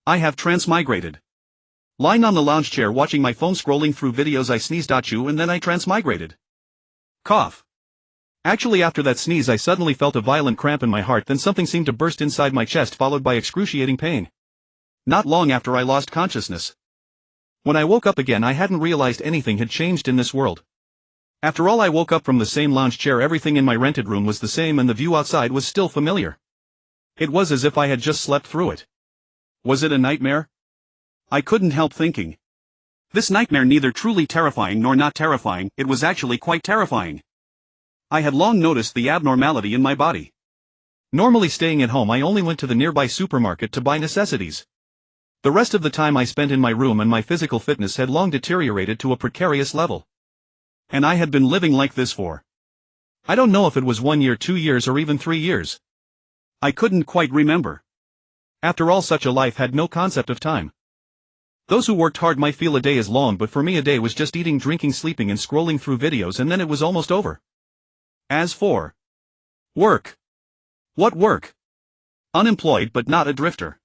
I have transmigrated. Lying on the lounge chair watching my phone scrolling through videos I sneezed at you and then I transmigrated. Cough. Actually after that sneeze I suddenly felt a violent cramp in my heart, then something seemed to burst inside my chest followed by excruciating pain. Not long after I lost consciousness. When I woke up again I hadn't realized anything had changed in this world. After all, I woke up from the same lounge chair, everything in my rented room was the same and the view outside was still familiar. It was as if I had just slept through it. Was it a nightmare? I couldn't help thinking. This nightmare neither truly terrifying nor not terrifying, it was actually quite terrifying. I had long noticed the abnormality in my body. Normally staying at home I only went to the nearby supermarket to buy necessities. The rest of the time I spent in my room and my physical fitness had long deteriorated to a precarious level. And I had been living like this for, I don't know if it was 1 year, 2 years or even 3 years. I couldn't quite remember. After all, such a life had no concept of time. Those who worked hard might feel a day is long, but for me a day was just eating, drinking, sleeping and scrolling through videos and then it was almost over. As for work. What work? Unemployed but not a drifter.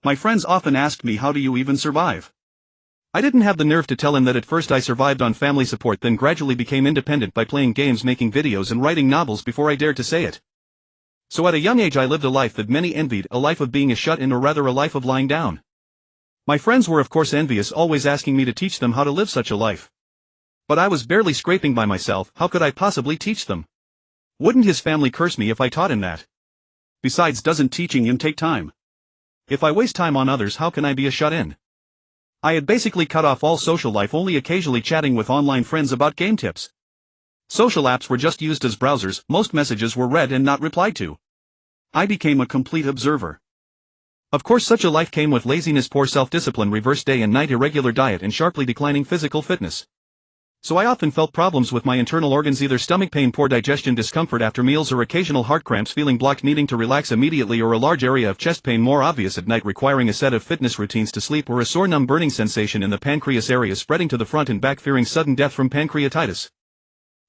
My friends often asked me, how do you even survive? I didn't have the nerve to tell him that at first I survived on family support, then gradually became independent by playing games, making videos and writing novels before I dared to say it. So at a young age I lived a life that many envied, a life of being a shut-in, or rather a life of lying down. My friends were of course envious, always asking me to teach them how to live such a life. But I was barely scraping by myself, how could I possibly teach them? Wouldn't his family curse me if I taught him that? Besides, doesn't teaching him take time? If I waste time on others, how can I be a shut-in? I had basically cut off all social life, only occasionally chatting with online friends about game tips. Social apps were just used as browsers, most messages were read and not replied to. I became a complete observer. Of course such a life came with laziness, poor self-discipline, reverse day and night, irregular diet and sharply declining physical fitness. So I often felt problems with my internal organs, either stomach pain, poor digestion, discomfort after meals or occasional heart cramps, feeling blocked, needing to relax immediately, or a large area of chest pain more obvious at night requiring a set of fitness routines to sleep, or a sore numb burning sensation in the pancreas area spreading to the front and back, fearing sudden death from pancreatitis.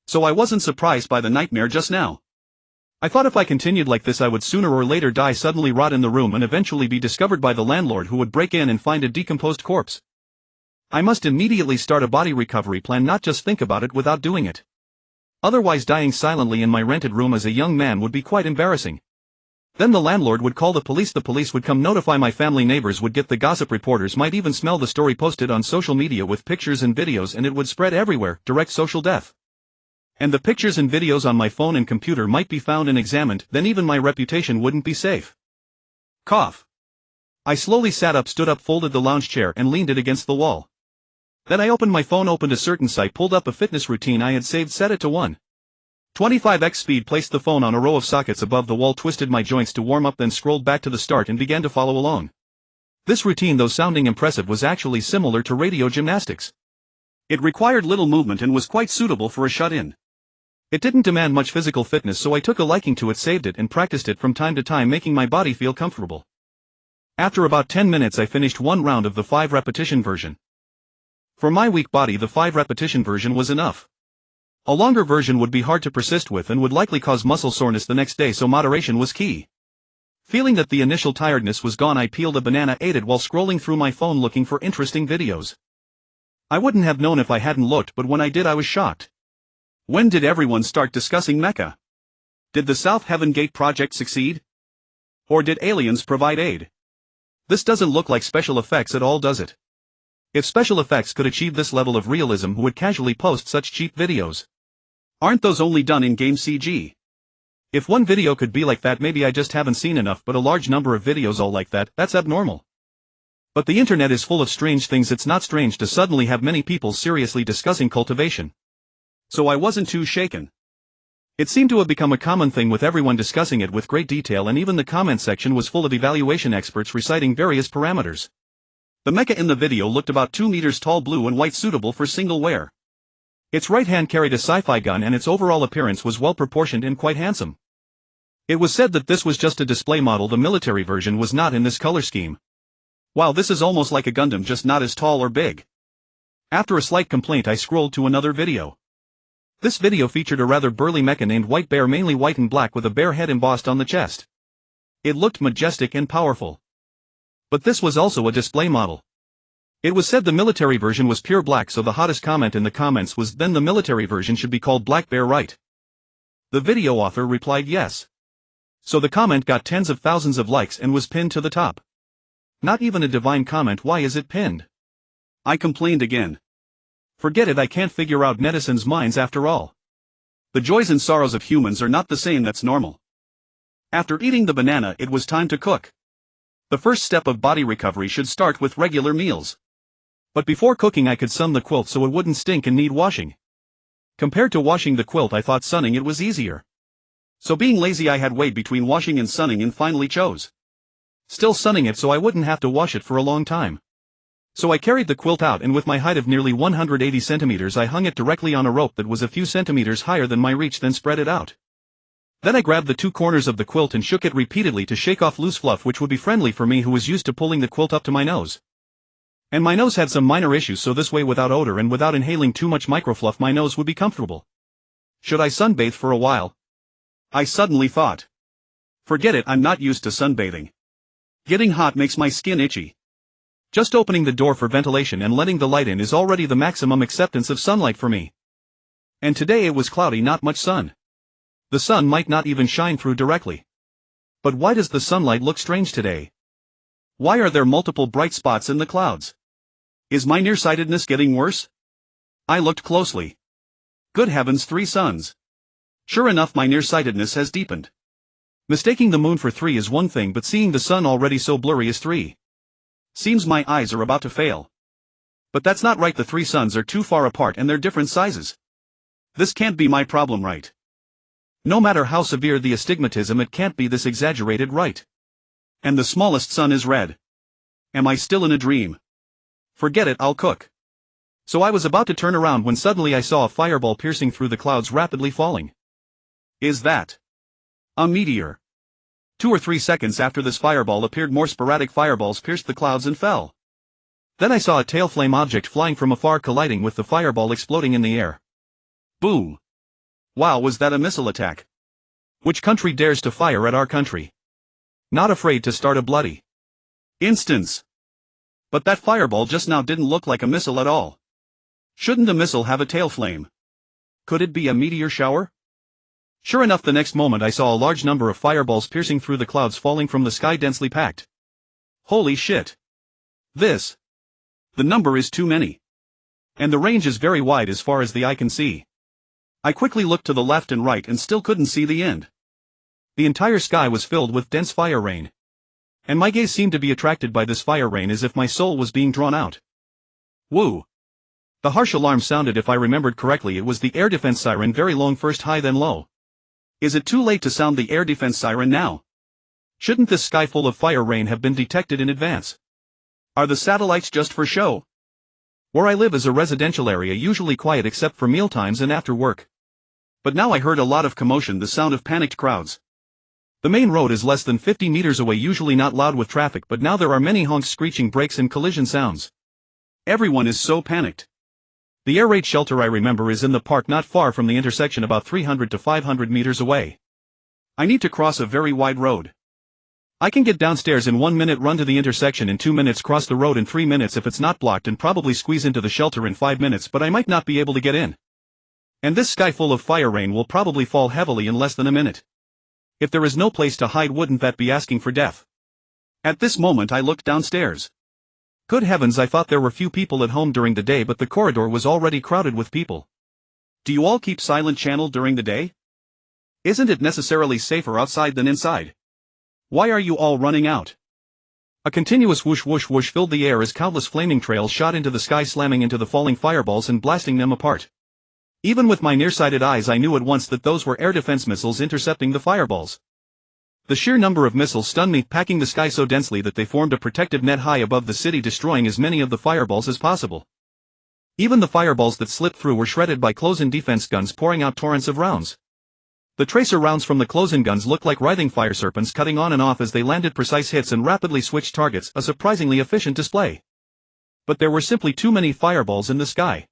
So I wasn't surprised by the nightmare just now. I thought if I continued like this I would sooner or later die, suddenly rot in the room and eventually be discovered by the landlord, who would break in and find a decomposed corpse. I must immediately start a body recovery plan, not just think about it without doing it. Otherwise dying silently in my rented room as a young man would be quite embarrassing. Then the landlord would call the police would come, notify my family, neighbors would get the gossip, reporters might even smell the story posted on social media with pictures and videos, and it would spread everywhere, direct social death. And the pictures and videos on my phone and computer might be found and examined, then even my reputation wouldn't be safe. Cough. I slowly sat up, stood up, folded the lounge chair and leaned it against the wall. Then I opened my phone, opened a certain site, pulled up a fitness routine I had saved, set it to 1.25x speed, placed the phone on a row of sockets above the wall, twisted my joints to warm up, then scrolled back to the start and began to follow along. This routine, though sounding impressive, was actually similar to radio gymnastics. It required little movement and was quite suitable for a shut-in. It didn't demand much physical fitness, so I took a liking to it, saved it and practiced it from time to time, making my body feel comfortable. After about 10 minutes I finished one round of the 5-repetition version. For my weak body the 5-repetition version was enough. A longer version would be hard to persist with and would likely cause muscle soreness the next day, so moderation was key. Feeling that the initial tiredness was gone, I peeled a banana, ate it while scrolling through my phone looking for interesting videos. I wouldn't have known if I hadn't looked, but when I did I was shocked. When did everyone start discussing Mecha? Did the South Heaven Gate project succeed? Or did aliens provide aid? This doesn't look like special effects at all, does it? If special effects could achieve this level of realism, who would casually post such cheap videos? Aren't those only done in game CG? If one video could be like that, maybe I just haven't seen enough, but a large number of videos all like that, that's abnormal. But the internet is full of strange things. It's not strange to suddenly have many people seriously discussing cultivation. So I wasn't too shaken. It seemed to have become a common thing, with everyone discussing it with great detail, and even the comment section was full of evaluation experts reciting various parameters. The mecha in the video looked about 2 meters tall, blue and white, suitable for single wear. Its right hand carried a sci-fi gun and its overall appearance was well proportioned and quite handsome. It was said that this was just a display model, the military version was not in this color scheme. Wow, this is almost like a Gundam, just not as tall or big. After a slight complaint I scrolled to another video. This video featured a rather burly mecha named White Bear, mainly white and black with a bear head embossed on the chest. It looked majestic and powerful. But this was also a display model. It was said the military version was pure black, so the hottest comment in the comments was then the military version should be called Black Bear, right? The video author replied yes. So the comment got tens of thousands of likes and was pinned to the top. Not even a divine comment. Why is it pinned? I complained again. Forget it, I can't figure out netizens' minds after all. The joys and sorrows of humans are not the same, that's normal. After eating the banana, it was time to cook. The first step of body recovery should start with regular meals. But before cooking I could sun the quilt so it wouldn't stink and need washing. Compared to washing the quilt, I thought sunning it was easier. So being lazy, I had weighed between washing and sunning and finally chose still sunning it so I wouldn't have to wash it for a long time. So I carried the quilt out, and with my height of nearly 180 centimeters I hung it directly on a rope that was a few centimeters higher than my reach, then spread it out. Then I grabbed the two corners of the quilt and shook it repeatedly to shake off loose fluff which would be friendly for me who was used to pulling the quilt up to my nose. And my nose had some minor issues, so this way, without odor and without inhaling too much microfluff, my nose would be comfortable. Should I sunbathe for a while? I suddenly thought. Forget it, I'm not used to sunbathing. Getting hot makes my skin itchy. Just opening the door for ventilation and letting the light in is already the maximum acceptance of sunlight for me. And today it was cloudy, not much sun. The sun might not even shine through directly. But why does the sunlight look strange today? Why are there multiple bright spots in the clouds? Is my nearsightedness getting worse? I looked closely. Good heavens, 3 suns. Sure enough, my nearsightedness has deepened. Mistaking the moon for 3 is one thing, but seeing the sun already so blurry is 3. Seems my eyes are about to fail. But that's not right, the 3 suns are too far apart and they're different sizes. This can't be my problem, right? No matter how severe the astigmatism, it can't be this exaggerated, right? And the smallest sun is red. Am I still in a dream? Forget it, I'll cook. So I was about to turn around when suddenly I saw a fireball piercing through the clouds, rapidly falling. Is that a meteor? 2 or 3 seconds after this fireball appeared, more sporadic fireballs pierced the clouds and fell. Then I saw a tail flame object flying from afar, colliding with the fireball, exploding in the air. Boom. Wow, was that a missile attack? Which country dares to fire at our country? Not afraid to start a bloody instance. But that fireball just now didn't look like a missile at all. Shouldn't a missile have a tail flame? Could it be a meteor shower? Sure enough, the next moment I saw a large number of fireballs piercing through the clouds, falling from the sky, densely packed. Holy shit. The number is too many. And the range is very wide as far as the eye can see. I quickly looked to the left and right and still couldn't see the end. The entire sky was filled with dense fire rain. And my gaze seemed to be attracted by this fire rain as if my soul was being drawn out. Woo! The harsh alarm sounded. If I remembered correctly, it was the air defense siren, very long, first high then low. Is it too late to sound the air defense siren now? Shouldn't this sky full of fire rain have been detected in advance? Are the satellites just for show? Where I live is a residential area, usually quiet except for mealtimes and after work. But now I heard a lot of commotion, the sound of panicked crowds. The main road is less than 50 meters away, usually not loud with traffic, but now there are many honks, screeching, brakes and collision sounds. Everyone is so panicked. The air raid shelter I remember is in the park not far from the intersection, about 300 to 500 meters away. I need to cross a very wide road. I can get downstairs in 1 minute, run to the intersection in 2 minutes, cross the road in 3 minutes if it's not blocked, and probably squeeze into the shelter in 5 minutes, but I might not be able to get in. And this sky full of fire rain will probably fall heavily in less than a minute. If there is no place to hide, wouldn't that be asking for death? At this moment I looked downstairs. Good heavens, I thought there were few people at home during the day, but the corridor was already crowded with people. Do you all keep silent channel during the day? Isn't it necessarily safer outside than inside? Why are you all running out? A continuous whoosh whoosh whoosh filled the air as countless flaming trails shot into the sky, slamming into the falling fireballs and blasting them apart. Even with my nearsighted eyes I knew at once that those were air defense missiles intercepting the fireballs. The sheer number of missiles stunned me, packing the sky so densely that they formed a protective net high above the city, destroying as many of the fireballs as possible. Even the fireballs that slipped through were shredded by close-in defense guns pouring out torrents of rounds. The tracer rounds from the close-in guns looked like writhing fire serpents cutting on and off as they landed precise hits and rapidly switched targets, a surprisingly efficient display. But there were simply too many fireballs in the sky.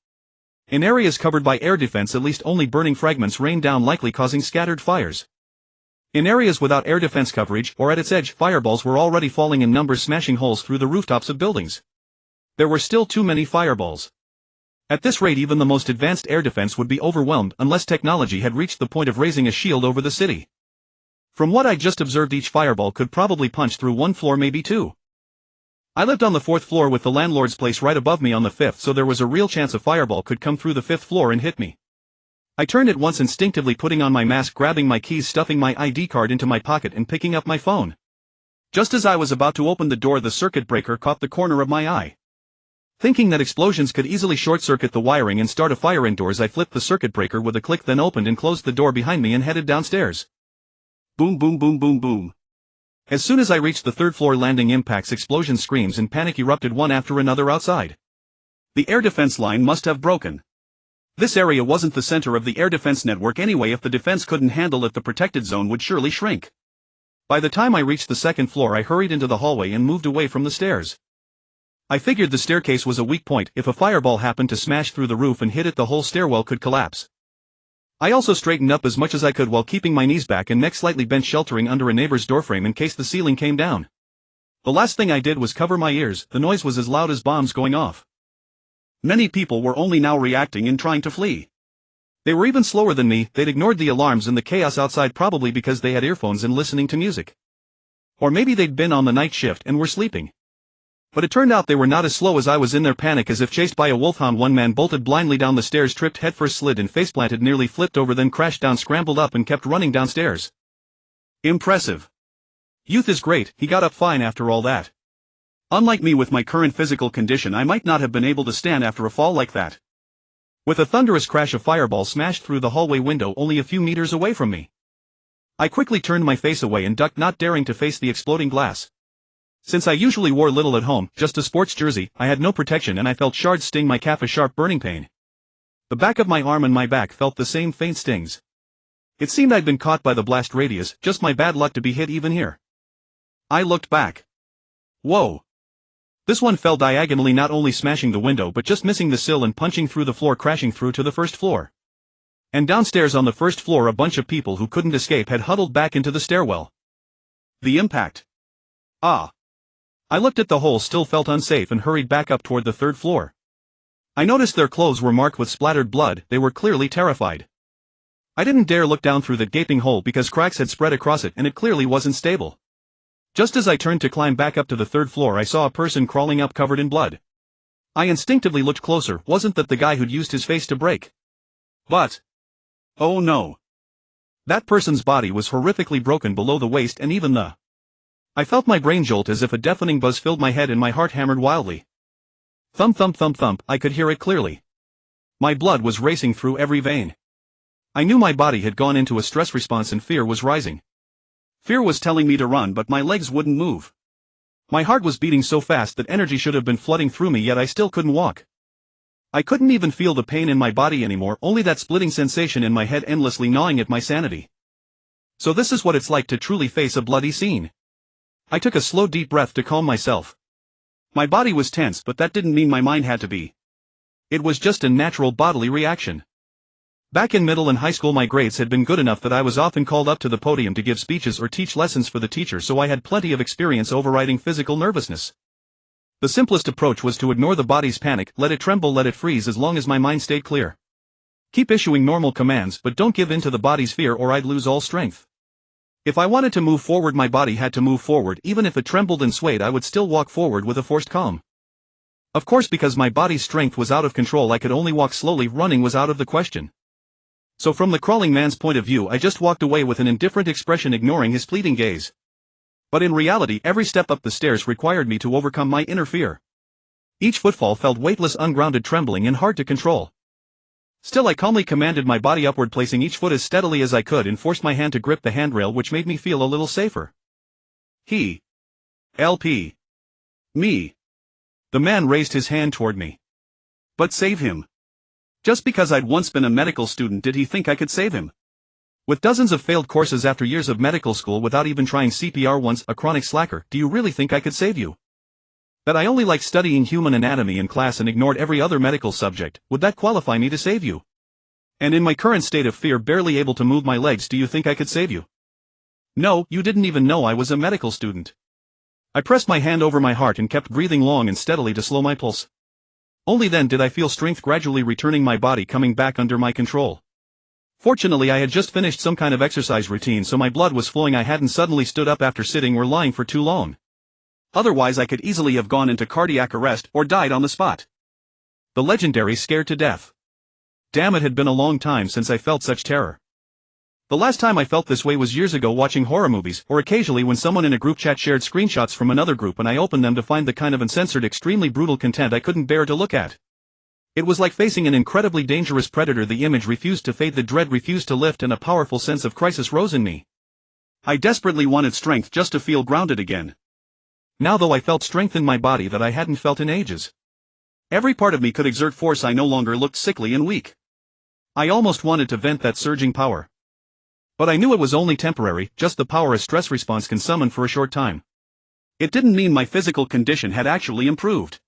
In areas covered by air defense, at least only burning fragments rained down, likely causing scattered fires. In areas without air defense coverage or at its edge, fireballs were already falling in numbers, smashing holes through the rooftops of buildings. There were still too many fireballs. At this rate, even the most advanced air defense would be overwhelmed unless technology had reached the point of raising a shield over the city. From what I just observed, each fireball could probably punch through one floor, maybe two. I lived on the 4th floor with the landlord's place right above me on the 5th, so there was a real chance a fireball could come through the 5th floor and hit me. I turned at once, instinctively putting on my mask, grabbing my keys, stuffing my ID card into my pocket and picking up my phone. Just as I was about to open the door, the circuit breaker caught the corner of my eye. Thinking that explosions could easily short-circuit the wiring and start a fire indoors, I flipped the circuit breaker with a click, then opened and closed the door behind me and headed downstairs. Boom, boom, boom, boom, boom. As soon as I reached the 3rd floor landing, impacts, explosions, screams and panic erupted one after another outside. The air defense line must have broken. This area wasn't the center of the air defense network anyway. If the defense couldn't handle it, the protected zone would surely shrink. By the time I reached the 2nd floor, I hurried into the hallway and moved away from the stairs. I figured the staircase was a weak point. If a fireball happened to smash through the roof and hit it, the whole stairwell could collapse. I also straightened up as much as I could while keeping my knees back and neck slightly bent, sheltering under a neighbor's doorframe in case the ceiling came down. The last thing I did was cover my ears. The noise was as loud as bombs going off. Many people were only now reacting and trying to flee. They were even slower than me. They'd ignored the alarms and the chaos outside, probably because they had earphones and listening to music. Or maybe they'd been on the night shift and were sleeping. But it turned out they were not as slow as I was. In their panic, as if chased by a wolfhound, one man bolted blindly down the stairs, tripped headfirst, slid and faceplanted, nearly flipped over, then crashed down, scrambled up and kept running downstairs. Impressive. Youth is great. He got up fine after all that. Unlike me, with my current physical condition, I might not have been able to stand after a fall like that. With a thunderous crash, a fireball smashed through the hallway window only a few meters away from me. I quickly turned my face away and ducked, not daring to face the exploding glass. Since I usually wore little at home, just a sports jersey, I had no protection and I felt shards sting my calf, a sharp burning pain. The back of my arm and my back felt the same faint stings. It seemed I'd been caught by the blast radius, just my bad luck to be hit even here. I looked back. Whoa. This one fell diagonally, not only smashing the window but just missing the sill and punching through the floor, crashing through to the 1st floor. And downstairs on the 1st floor, a bunch of people who couldn't escape had huddled back into the stairwell. The impact. Ah. I looked at the hole, still felt unsafe, and hurried back up toward the 3rd floor. I noticed their clothes were marked with splattered blood. They were clearly terrified. I didn't dare look down through that gaping hole because cracks had spread across it and it clearly wasn't stable. Just as I turned to climb back up to the 3rd floor, I saw a person crawling up covered in blood. I instinctively looked closer. Wasn't that the guy who'd used his face to break? But... oh no. That person's body was horrifically broken below the waist, and even the... I felt my brain jolt as if a deafening buzz filled my head and my heart hammered wildly. Thump, thump, thump, thump. I could hear it clearly. My blood was racing through every vein. I knew my body had gone into a stress response and fear was rising. Fear was telling me to run, but my legs wouldn't move. My heart was beating so fast that energy should have been flooding through me, yet I still couldn't walk. I couldn't even feel the pain in my body anymore, only that splitting sensation in my head endlessly gnawing at my sanity. So this is what it's like to truly face a bloody scene. I took a slow, deep breath to calm myself. My body was tense, but that didn't mean my mind had to be. It was just a natural bodily reaction. Back in middle and high school, my grades had been good enough that I was often called up to the podium to give speeches or teach lessons for the teacher, so I had plenty of experience overriding physical nervousness. The simplest approach was to ignore the body's panic, let it tremble, let it freeze, as long as my mind stayed clear. Keep issuing normal commands, but don't give in to the body's fear or I'd lose all strength. If I wanted to move forward, my body had to move forward. Even if it trembled and swayed, I would still walk forward with a forced calm. Of course, because my body's strength was out of control, I could only walk slowly. Running was out of the question. So from the crawling man's point of view, I just walked away with an indifferent expression, ignoring his pleading gaze. But in reality, every step up the stairs required me to overcome my inner fear. Each footfall felt weightless, ungrounded, trembling, and hard to control. Still, I calmly commanded my body upward, placing each foot as steadily as I could, and forced my hand to grip the handrail, which made me feel a little safer. He. LP. Me. The man raised his hand toward me. But save him. Just because I'd once been a medical student, did he think I could save him? With dozens of failed courses after years of medical school without even trying CPR once, a chronic slacker, do you really think I could save you? That I only liked studying human anatomy in class and ignored every other medical subject, would that qualify me to save you? And in my current state of fear, barely able to move my legs, do you think I could save you? No, you didn't even know I was a medical student. I pressed my hand over my heart and kept breathing long and steadily to slow my pulse. Only then did I feel strength gradually returning, my body coming back under my control. Fortunately, I had just finished some kind of exercise routine, so my blood was flowing. I hadn't suddenly stood up after sitting or lying for too long. Otherwise I could easily have gone into cardiac arrest or died on the spot. The legendary scared to death. Damn, it had been a long time since I felt such terror. The last time I felt this way was years ago watching horror movies, or occasionally when someone in a group chat shared screenshots from another group and I opened them to find the kind of uncensored, extremely brutal content I couldn't bear to look at. It was like facing an incredibly dangerous predator. The image refused to fade, the dread refused to lift, and a powerful sense of crisis rose in me. I desperately wanted strength just to feel grounded again. Now though I felt strength in my body that I hadn't felt in ages. Every part of me could exert force. I no longer looked sickly and weak. I almost wanted to vent that surging power. But I knew it was only temporary, just the power a stress response can summon for a short time. It didn't mean my physical condition had actually improved.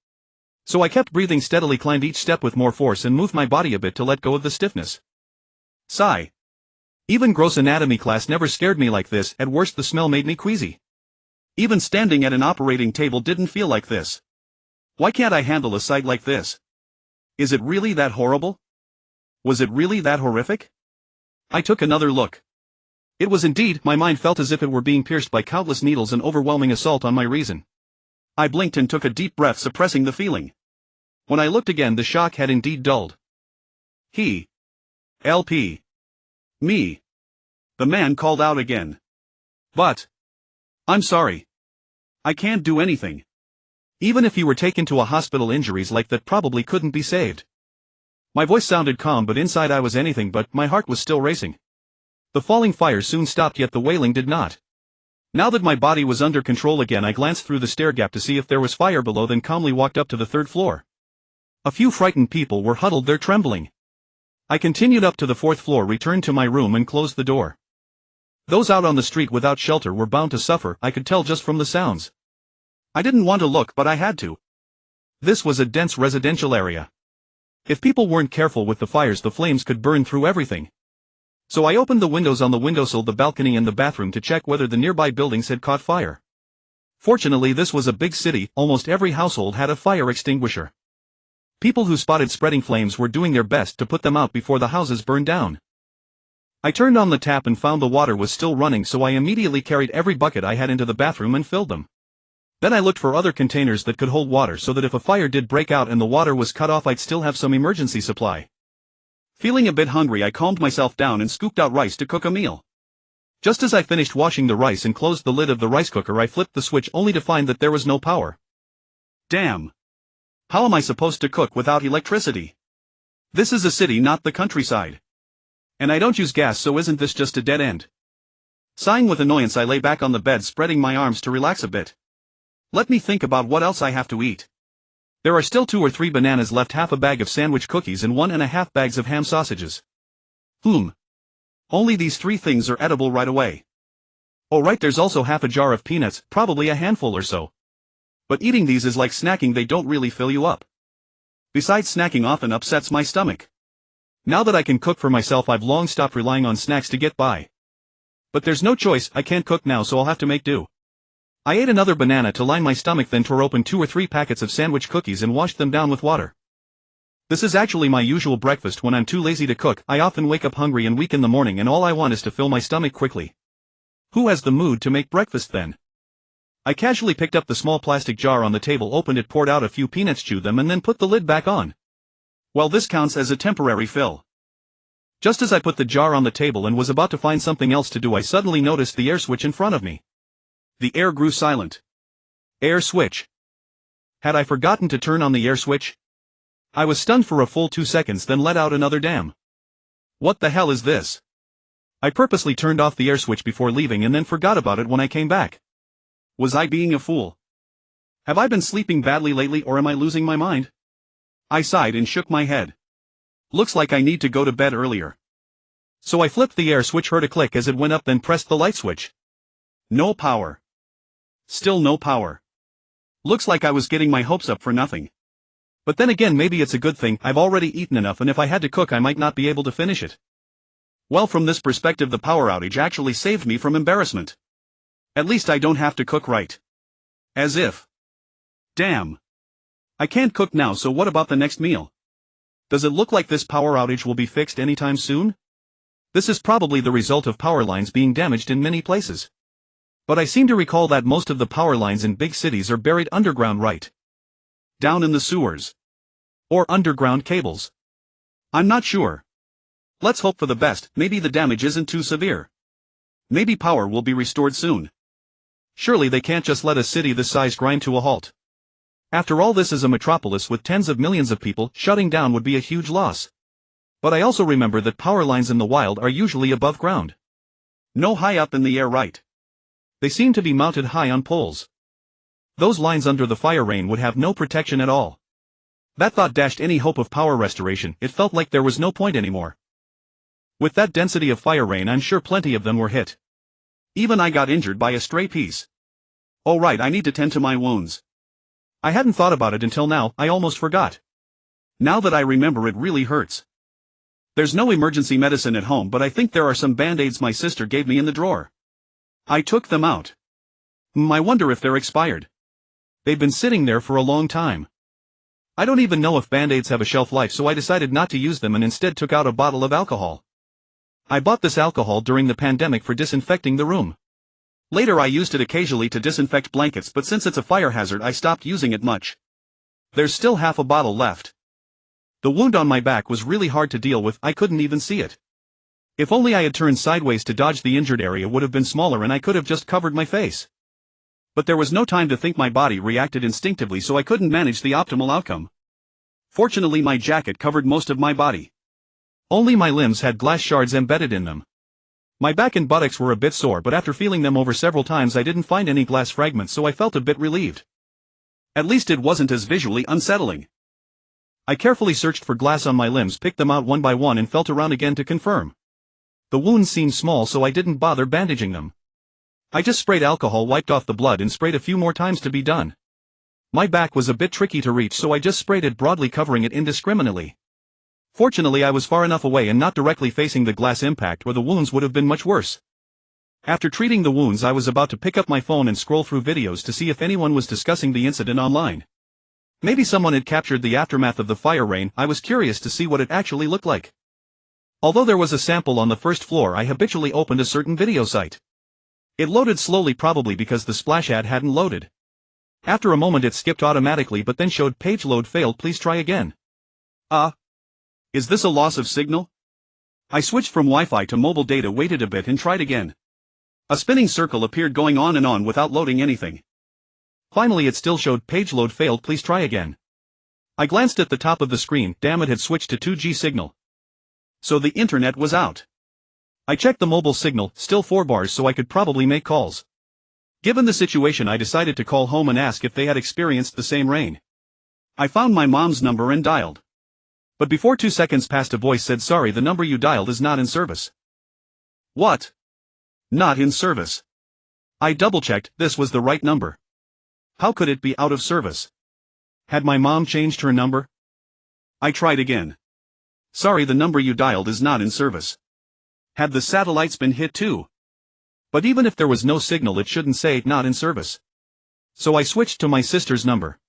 So I kept breathing steadily, climbed each step with more force, and moved my body a bit to let go of the stiffness. Sigh. Even gross anatomy class never scared me like this. At worst the smell made me queasy. Even standing at an operating table didn't feel like this. Why can't I handle a sight like this? Is it really that horrible? Was it really that horrific? I took another look. It was indeed. My mind felt as if it were being pierced by countless needles, an overwhelming assault on my reason. I blinked and took a deep breath, suppressing the feeling. When I looked again, the shock had indeed dulled. LP. Me. The man called out again. But. I'm sorry. I can't do anything. Even if you were taken to a hospital, injuries like that probably couldn't be saved. My voice sounded calm, but inside I was anything but. My heart was still racing. The falling fire soon stopped, yet the wailing did not. Now that my body was under control again, I glanced through the stair gap to see if there was fire below, then calmly walked up to the third floor. A few frightened people were huddled there trembling. I continued up to the fourth floor, returned to my room and closed the door. Those out on the street without shelter were bound to suffer, I could tell just from the sounds. I didn't want to look, but I had to. This was a dense residential area. If people weren't careful with the fires, the flames could burn through everything. So I opened the windows on the windowsill, the balcony and the bathroom to check whether the nearby buildings had caught fire. Fortunately, this was a big city. Almost every household had a fire extinguisher. People who spotted spreading flames were doing their best to put them out before the houses burned down. I turned on the tap and found the water was still running, so I immediately carried every bucket I had into the bathroom and filled them. Then I looked for other containers that could hold water so that if a fire did break out and the water was cut off, I'd still have some emergency supply. Feeling a bit hungry, I calmed myself down and scooped out rice to cook a meal. Just as I finished washing the rice and closed the lid of the rice cooker, I flipped the switch only to find that there was no power. Damn. How am I supposed to cook without electricity? This is a city, not the countryside. And I don't use gas, so isn't this just a dead end? Sighing with annoyance, I lay back on the bed, spreading my arms to relax a bit. Let me think about what else I have to eat. There are still 2 or 3 bananas left, half a bag of sandwich cookies and 1.5 bags of ham sausages. Only these 3 things are edible right away. Oh right, there's also half a jar of peanuts, probably a handful or so. But eating these is like snacking, they don't really fill you up. Besides, snacking often upsets my stomach. Now that I can cook for myself, I've long stopped relying on snacks to get by. But there's no choice, I can't cook now, so I'll have to make do. I ate another banana to line my stomach, then tore open 2 or 3 packets of sandwich cookies and washed them down with water. This is actually my usual breakfast when I'm too lazy to cook. I often wake up hungry and weak in the morning, and all I want is to fill my stomach quickly. Who has the mood to make breakfast then? I casually picked up the small plastic jar on the table, opened it, poured out a few peanuts, chewed them, and then put the lid back on. Well, this counts as a temporary fill. Just as I put the jar on the table and was about to find something else to do, I suddenly noticed the air switch in front of me. The air grew silent. Air switch. Had I forgotten to turn on the air switch? I was stunned for a full 2 seconds, then let out another damn. What the hell is this? I purposely turned off the air switch before leaving and then forgot about it when I came back. Was I being a fool? Have I been sleeping badly lately, or am I losing my mind? I sighed and shook my head. Looks like I need to go to bed earlier. So I flipped the air switch, heard a click as it went up, then pressed the light switch. No power. Still no power. Looks like I was getting my hopes up for nothing. But then again, maybe it's a good thing. I've already eaten enough, and if I had to cook I might not be able to finish it. Well, from this perspective, the power outage actually saved me from embarrassment. At least I don't have to cook right. As if. Damn. I can't cook now, so what about the next meal? Does it look like this power outage will be fixed anytime soon? This is probably the result of power lines being damaged in many places. But I seem to recall that most of the power lines in big cities are buried underground, right? Down in the sewers. Or underground cables. I'm not sure. Let's hope for the best. Maybe the damage isn't too severe. Maybe power will be restored soon. Surely they can't just let a city this size grind to a halt. After all, this is a metropolis with tens of millions of people. Shutting down would be a huge loss. But I also remember that power lines in the wild are usually above ground. No high up in the air, right? They seem to be mounted high on poles. Those lines under the fire rain would have no protection at all. That thought dashed any hope of power restoration. It felt like there was no point anymore. With that density of fire rain, I'm sure plenty of them were hit. Even I got injured by a stray piece. Oh right, I need to tend to my wounds. I hadn't thought about it until now. I almost forgot. Now that I remember, it really hurts. There's no emergency medicine at home, but I think there are some band-aids my sister gave me in the drawer. I took them out. I wonder if they're expired. They've been sitting there for a long time. I don't even know if band-aids have a shelf life, so I decided not to use them and instead took out a bottle of alcohol. I bought this alcohol during the pandemic for disinfecting the room. Later I used it occasionally to disinfect blankets, but since it's a fire hazard I stopped using it much. There's still half a bottle left. The wound on my back was really hard to deal with. I couldn't even see it. If only I had turned sideways to dodge the injured area, would have been smaller and I could have just covered my face. But there was no time to think. My body reacted instinctively, so I couldn't manage the optimal outcome. Fortunately, my jacket covered most of my body. Only my limbs had glass shards embedded in them. My back and buttocks were a bit sore, but after feeling them over several times I didn't find any glass fragments, so I felt a bit relieved. At least it wasn't as visually unsettling. I carefully searched for glass on my limbs, picked them out one by one and felt around again to confirm. The wounds seemed small, so I didn't bother bandaging them. I just sprayed alcohol, wiped off the blood and sprayed a few more times to be done. My back was a bit tricky to reach, so I just sprayed it broadly, covering it indiscriminately. Fortunately, I was far enough away and not directly facing the glass impact, or the wounds would have been much worse. After treating the wounds, I was about to pick up my phone and scroll through videos to see if anyone was discussing the incident online. Maybe someone had captured the aftermath of the fire rain. I was curious to see what it actually looked like. Although there was a sample on the first floor, I habitually opened a certain video site. It loaded slowly, probably because the splash ad hadn't loaded. After a moment it skipped automatically, but then showed page load failed, please try again. Is this a loss of signal? I switched from Wi-Fi to mobile data, waited a bit and tried again. A spinning circle appeared, going on and on without loading anything. Finally it still showed page load failed, please try again. I glanced at the top of the screen. Damn, it had switched to 2G signal. So the internet was out. I checked the mobile signal, still 4 bars, so I could probably make calls. Given the situation, I decided to call home and ask if they had experienced the same rain. I found my mom's number and dialed. But before 2 seconds passed, a voice said, "Sorry, the number you dialed is not in service." What? Not in service? I double-checked. This was the right number. How could it be out of service? Had my mom changed her number? I tried again. "Sorry, the number you dialed is not in service." Had the satellites been hit too? But even if there was no signal, it shouldn't say "not in service." So I switched to my sister's number.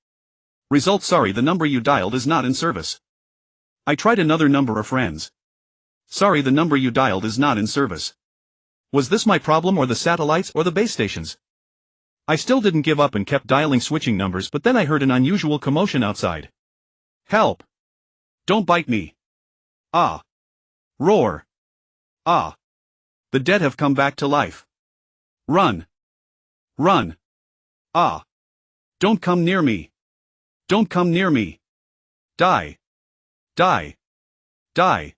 Result: "Sorry, the number you dialed is not in service." I tried another number of friends. "Sorry, the number you dialed is not in service." Was this my problem, or the satellites, or the base stations? I still didn't give up and kept dialing, switching numbers, but then I heard an unusual commotion outside. Help! Don't bite me! Ah! Roar! Ah! The dead have come back to life. Run! Run! Ah! Don't come near me! Don't come near me! Die! Die! Die!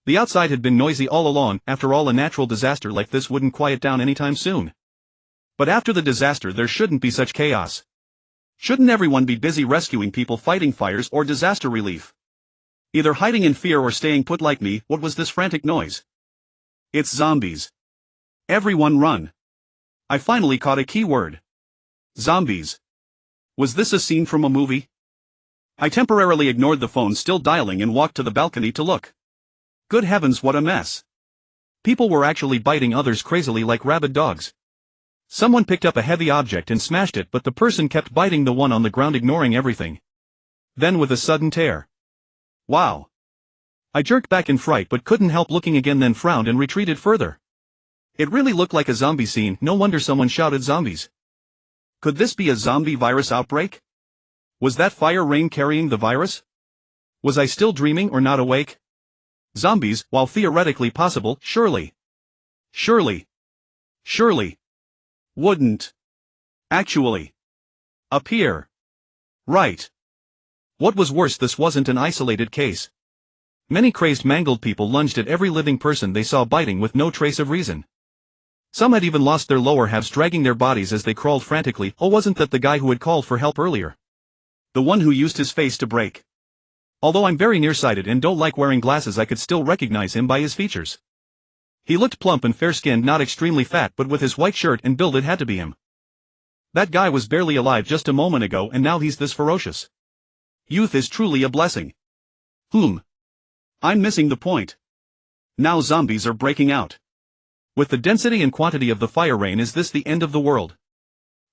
The outside had been noisy all along. After all, a natural disaster like this wouldn't quiet down anytime soon. But after the disaster there shouldn't be such chaos. Shouldn't everyone be busy rescuing people, fighting fires, or disaster relief? Either hiding in fear or staying put like me. What was this frantic noise? It's zombies. Everyone run. I finally caught a key word. Zombies. Was this a scene from a movie? I temporarily ignored the phone still dialing and walked to the balcony to look. Good heavens, what a mess. People were actually biting others crazily like rabid dogs. Someone picked up a heavy object and smashed it, but the person kept biting the one on the ground, ignoring everything. Then with a sudden tear. Wow. I jerked back in fright but couldn't help looking again, then frowned and retreated further. It really looked like a zombie scene. No wonder someone shouted zombies. Could this be a zombie virus outbreak? Was that fire rain carrying the virus? Was I still dreaming or not awake? Zombies, while theoretically possible, surely wouldn't actually appear. Right. What was worse, this wasn't an isolated case. Many crazed, mangled people lunged at every living person they saw, biting with no trace of reason. Some had even lost their lower halves, dragging their bodies as they crawled frantically. Oh, wasn't that the guy who had called for help earlier? The one who used his face to break. Although I'm very nearsighted and don't like wearing glasses, I could still recognize him by his features. He looked plump and fair-skinned, not extremely fat, but with his white shirt and build it had to be him. That guy was barely alive just a moment ago and now he's this ferocious. Youth is truly a blessing. I'm missing the point. Now zombies are breaking out. With the density and quantity of the fire rain, is this the end of the world?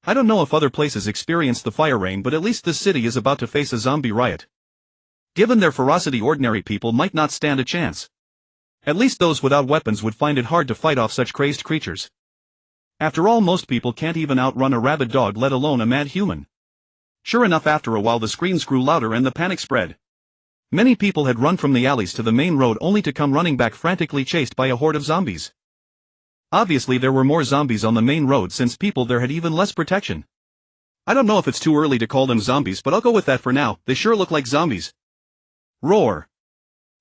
I don't know if other places experienced the fire rain, but at least this city is about to face a zombie riot. Given their ferocity, ordinary people might not stand a chance. At least those without weapons would find it hard to fight off such crazed creatures. After all, most people can't even outrun a rabid dog, let alone a mad human. Sure enough, after a while the screams grew louder and the panic spread. Many people had run from the alleys to the main road only to come running back frantically, chased by a horde of zombies. Obviously there were more zombies on the main road since people there had even less protection. I don't know if it's too early to call them zombies, but I'll go with that for now. They sure look like zombies. Roar.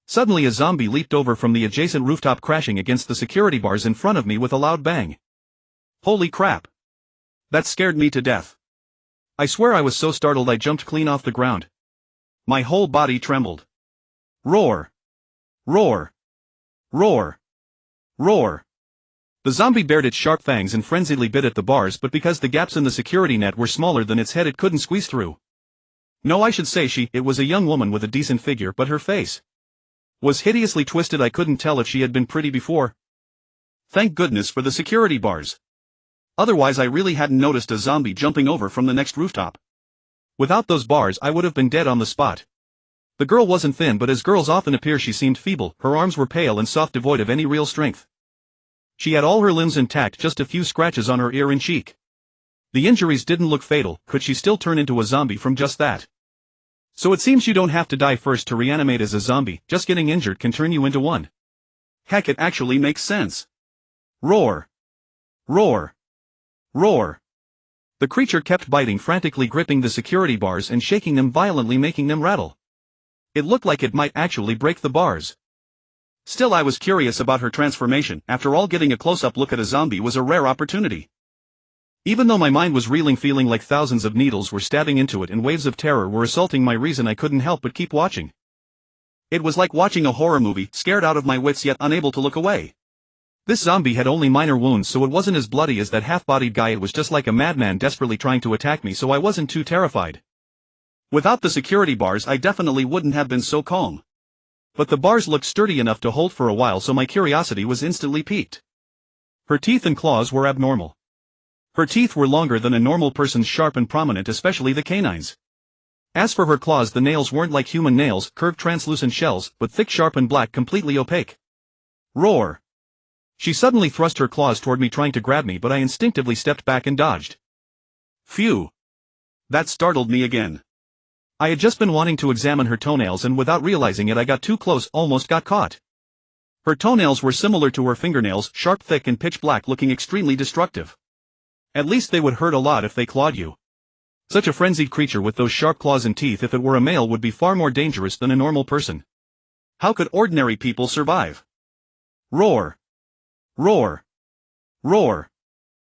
Suddenly a zombie leaped over from the adjacent rooftop, crashing against the security bars in front of me with a loud bang. Holy crap. That scared me to death. I swear I was so startled I jumped clean off the ground. My whole body trembled. Roar. Roar. Roar. Roar. The zombie bared its sharp fangs and frenziedly bit at the bars, but because the gaps in the security net were smaller than its head, it couldn't squeeze through. No, I should say it was a young woman with a decent figure, but her face was hideously twisted. I couldn't tell if she had been pretty before. Thank goodness for the security bars. Otherwise I really hadn't noticed a zombie jumping over from the next rooftop. Without those bars I would have been dead on the spot. The girl wasn't thin, but as girls often appear, she seemed feeble. Her arms were pale and soft, devoid of any real strength. She had all her limbs intact, just a few scratches on her ear and cheek. The injuries didn't look fatal. Could she still turn into a zombie from just that? So it seems you don't have to die first to reanimate as a zombie, just getting injured can turn you into one. Heck, it actually makes sense. Roar. Roar. Roar. The creature kept biting, frantically gripping the security bars and shaking them violently, making them rattle. It looked like it might actually break the bars. Still, I was curious about her transformation. After all, getting a close-up look at a zombie was a rare opportunity. Even though my mind was reeling, feeling like thousands of needles were stabbing into it and waves of terror were assaulting my reason, I couldn't help but keep watching. It was like watching a horror movie, scared out of my wits yet unable to look away. This zombie had only minor wounds, so it wasn't as bloody as that half-bodied guy. It was just like a madman desperately trying to attack me, so I wasn't too terrified. Without the security bars I definitely wouldn't have been so calm. But the bars looked sturdy enough to hold for a while, so my curiosity was instantly piqued. Her teeth and claws were abnormal. Her teeth were longer than a normal person's, sharp and prominent, especially the canines. As for her claws, the nails weren't like human nails, curved translucent shells, but thick, sharp and black, completely opaque. Roar. She suddenly thrust her claws toward me, trying to grab me, but I instinctively stepped back and dodged. Phew. That startled me again. I had just been wanting to examine her toenails, and without realizing it I got too close, almost got caught. Her toenails were similar to her fingernails, sharp, thick and pitch black, looking extremely destructive. At least they would hurt a lot if they clawed you. Such a frenzied creature with those sharp claws and teeth, if it were a male, would be far more dangerous than a normal person. How could ordinary people survive? Roar. Roar. Roar.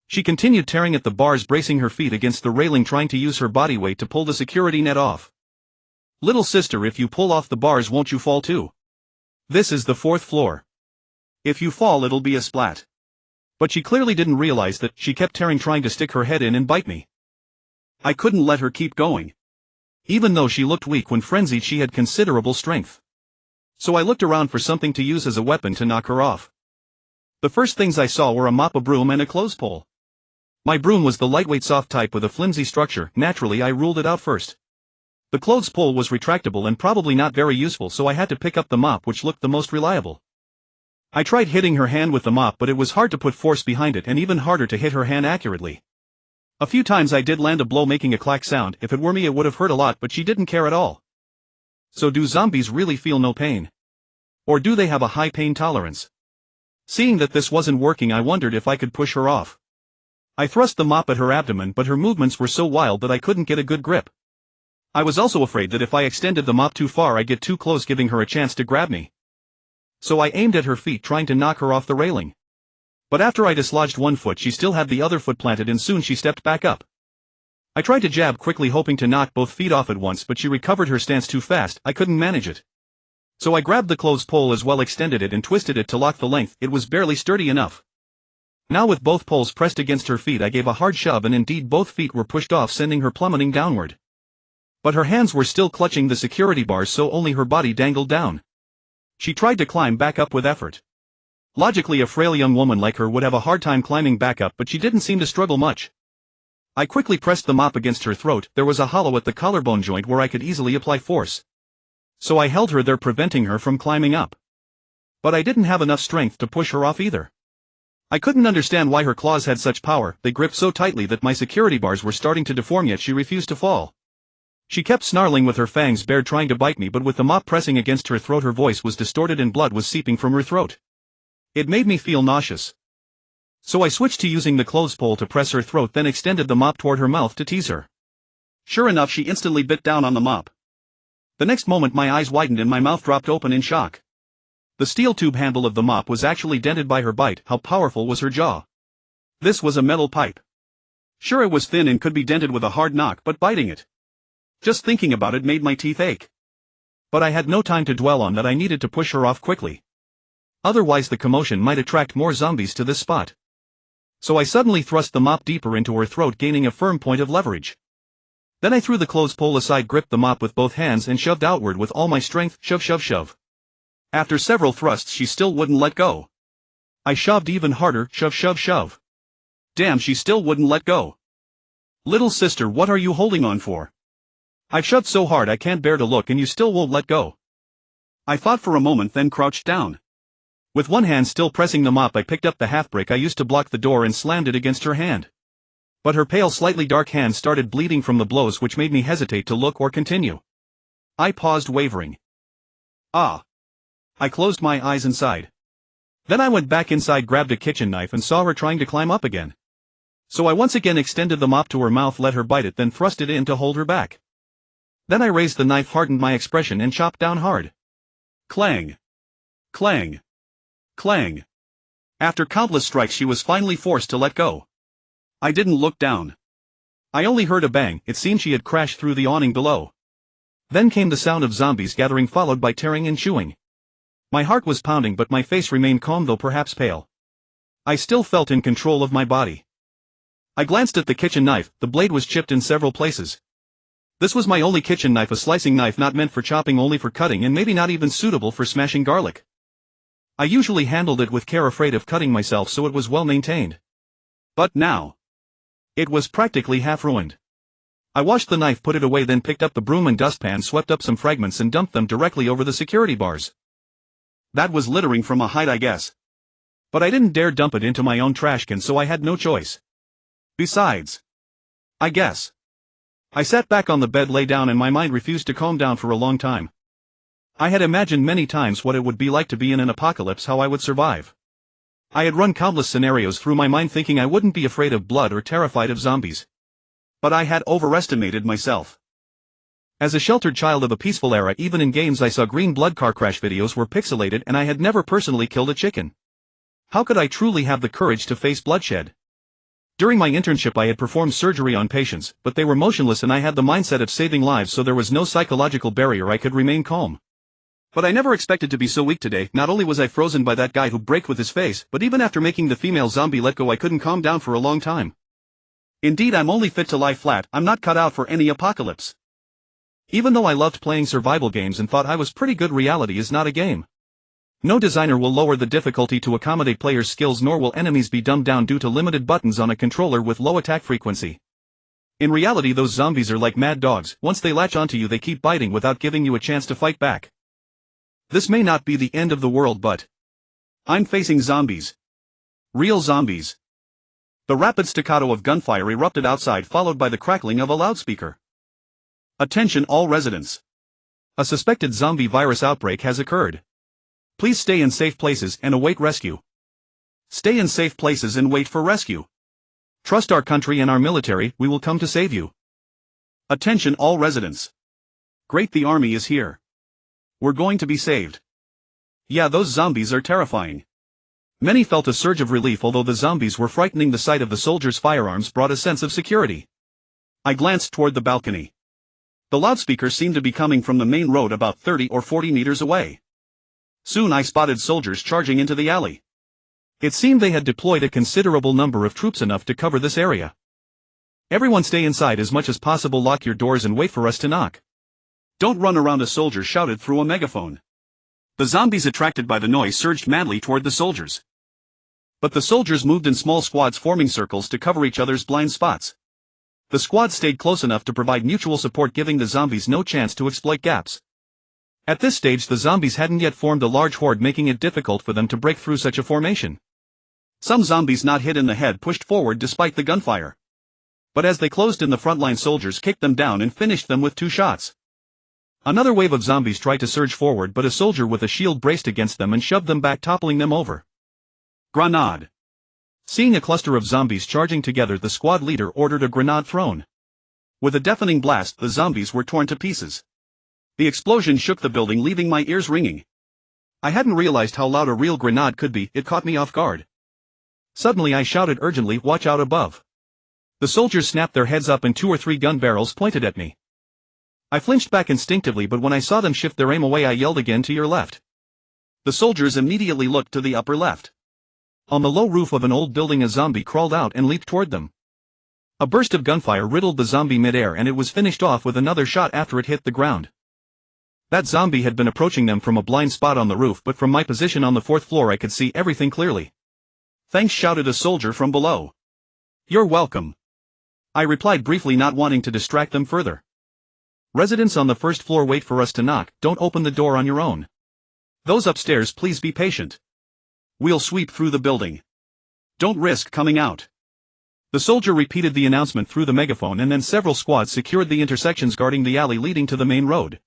She continued tearing at the bars, bracing her feet against the railing, trying to use her body weight to pull the security net off. Little sister, if you pull off the bars, won't you fall too? This is the 4th floor. If you fall, it'll be a splat. But she clearly didn't realize that. She kept tearing, trying to stick her head in and bite me. I couldn't let her keep going. Even though she looked weak when frenzied, she had considerable strength. So I looked around for something to use as a weapon to knock her off. The first things I saw were a mop, a broom, and a clothes pole. My broom was the lightweight soft type with a flimsy structure. Naturally I ruled it out first. The clothes pole was retractable and probably not very useful, so I had to pick up the mop, which looked the most reliable. I tried hitting her hand with the mop, but it was hard to put force behind it and even harder to hit her hand accurately. A few times I did land a blow making a clack sound. If it were me it would have hurt a lot, but she didn't care at all. So do zombies really feel no pain? Or do they have a high pain tolerance? Seeing that this wasn't working, I wondered if I could push her off. I thrust the mop at her abdomen, but her movements were so wild that I couldn't get a good grip. I was also afraid that if I extended the mop too far I'd get too close, giving her a chance to grab me. So I aimed at her feet, trying to knock her off the railing. But after I dislodged one foot she still had the other foot planted, and soon she stepped back up. I tried to jab quickly, hoping to knock both feet off at once, but she recovered her stance too fast. I couldn't manage it. So I grabbed the clothes pole as well, extended it and twisted it to lock the length. It was barely sturdy enough. Now with both poles pressed against her feet I gave a hard shove, and indeed both feet were pushed off, sending her plummeting downward. But her hands were still clutching the security bars, so only her body dangled down. She tried to climb back up with effort. Logically a frail young woman like her would have a hard time climbing back up, but she didn't seem to struggle much. I quickly pressed the mop against her throat. There was a hollow at the collarbone joint where I could easily apply force. So I held her there, preventing her from climbing up. But I didn't have enough strength to push her off either. I couldn't understand why her claws had such power. They gripped so tightly that my security bars were starting to deform, yet she refused to fall. She kept snarling with her fangs bared, trying to bite me, but with the mop pressing against her throat her voice was distorted and blood was seeping from her throat. It made me feel nauseous. So I switched to using the clothes pole to press her throat, then extended the mop toward her mouth to tease her. Sure enough, she instantly bit down on the mop. The next moment my eyes widened and my mouth dropped open in shock. The steel tube handle of the mop was actually dented by her bite. How powerful was her jaw? This was a metal pipe. Sure, it was thin and could be dented with a hard knock, but biting it, just thinking about it made my teeth ache. But I had no time to dwell on that. I needed to push her off quickly. Otherwise the commotion might attract more zombies to this spot. So I suddenly thrust the mop deeper into her throat, gaining a firm point of leverage. Then I threw the clothes pole aside, gripped the mop with both hands and shoved outward with all my strength. Shove, shove, shove. After several thrusts she still wouldn't let go. I shoved even harder. Shove, shove, shove. Damn, she still wouldn't let go. Little sister, what are you holding on for? I've shoved so hard I can't bear to look and you still won't let go. I thought for a moment, then crouched down. With one hand still pressing the mop I picked up the half brick I used to block the door and slammed it against her hand. But her pale, slightly dark hand started bleeding from the blows, which made me hesitate to look or continue. I paused, wavering. I closed my eyes and sighed. Then I went back inside, grabbed a kitchen knife and saw her trying to climb up again. So I once again extended the mop to her mouth, let her bite it, then thrust it in to hold her back. Then I raised the knife, hardened my expression and chopped down hard. Clang. Clang. Clang. After countless strikes she was finally forced to let go. I didn't look down. I only heard a bang. It seemed she had crashed through the awning below. Then came the sound of zombies gathering, followed by tearing and chewing. My heart was pounding, but my face remained calm, though perhaps pale. I still felt in control of my body. I glanced at the kitchen knife. The blade was chipped in several places. This was my only kitchen knife, a slicing knife not meant for chopping, only for cutting, and maybe not even suitable for smashing garlic. I usually handled it with care, afraid of cutting myself, so it was well maintained. But now, it was practically half ruined. I washed the knife, put it away, then picked up the broom and dustpan, swept up some fragments and dumped them directly over the security bars. That was littering from a height, I guess. But I didn't dare dump it into my own trash can, so I had no choice. Besides, I guess. I sat back on the bed, lay down, and my mind refused to calm down for a long time. I had imagined many times what it would be like to be in an apocalypse, how I would survive. I had run countless scenarios through my mind, thinking I wouldn't be afraid of blood or terrified of zombies. But I had overestimated myself. As a sheltered child of a peaceful era, even in games I saw green blood car crash videos were pixelated, and I had never personally killed a chicken. How could I truly have the courage to face bloodshed? During my internship I had performed surgery on patients, but they were motionless and I had the mindset of saving lives, so there was no psychological barrier. I could remain calm. But I never expected to be so weak today. Not only was I frozen by that guy who braked with his face, but even after making the female zombie let go I couldn't calm down for a long time. Indeed, I'm only fit to lie flat. I'm not cut out for any apocalypse. Even though I loved playing survival games and thought I was pretty good, reality is not a game. No designer will lower the difficulty to accommodate players' skills, nor will enemies be dumbed down due to limited buttons on a controller with low attack frequency. In reality, those zombies are like mad dogs. Once they latch onto you, they keep biting without giving you a chance to fight back. This may not be the end of the world, but I'm facing zombies. Real zombies. The rapid staccato of gunfire erupted outside, followed by the crackling of a loudspeaker. Attention all residents. A suspected zombie virus outbreak has occurred. Please stay in safe places and await rescue. Stay in safe places and wait for rescue. Trust our country and our military, we will come to save you. Attention all residents. Great, the army is here. We're going to be saved. Yeah, those zombies are terrifying. Many felt a surge of relief, although the zombies were frightening. The sight of the soldiers' firearms brought a sense of security. I glanced toward the balcony. The loudspeaker seemed to be coming from the main road about 30 or 40 meters away. Soon I spotted soldiers charging into the alley. It seemed they had deployed a considerable number of troops, enough to cover this area. Everyone stay inside as much as possible, lock your doors and wait for us to knock. Don't run around, a soldier shouted through a megaphone. The zombies, attracted by the noise, surged madly toward the soldiers. But the soldiers moved in small squads, forming circles to cover each other's blind spots. The squads stayed close enough to provide mutual support, giving the zombies no chance to exploit gaps. At this stage, the zombies hadn't yet formed a large horde, making it difficult for them to break through such a formation. Some zombies not hit in the head pushed forward despite the gunfire. But as they closed in, the frontline soldiers kicked them down and finished them with 2 shots. Another wave of zombies tried to surge forward, but a soldier with a shield braced against them and shoved them back, toppling them over. Grenade. Seeing a cluster of zombies charging together, the squad leader ordered a grenade thrown. With a deafening blast, the zombies were torn to pieces. The explosion shook the building, leaving my ears ringing. I hadn't realized how loud a real grenade could be. It caught me off guard. Suddenly I shouted urgently, "Watch out above." The soldiers snapped their heads up and 2 or 3 gun barrels pointed at me. I flinched back instinctively, but when I saw them shift their aim away, I yelled again, "To your left." The soldiers immediately looked to the upper left. On the low roof of an old building, a zombie crawled out and leaped toward them. A burst of gunfire riddled the zombie midair, and it was finished off with another shot after it hit the ground. That zombie had been approaching them from a blind spot on the roof, but from my position on the 4th floor I could see everything clearly. "Thanks," shouted a soldier from below. "You're welcome," I replied briefly, not wanting to distract them further. "Residents on the 1st floor, wait for us to knock. Don't open the door on your own. Those upstairs, please be patient. We'll sweep through the building. Don't risk coming out." The soldier repeated the announcement through the megaphone, and then several squads secured the intersections guarding the alley leading to the main road.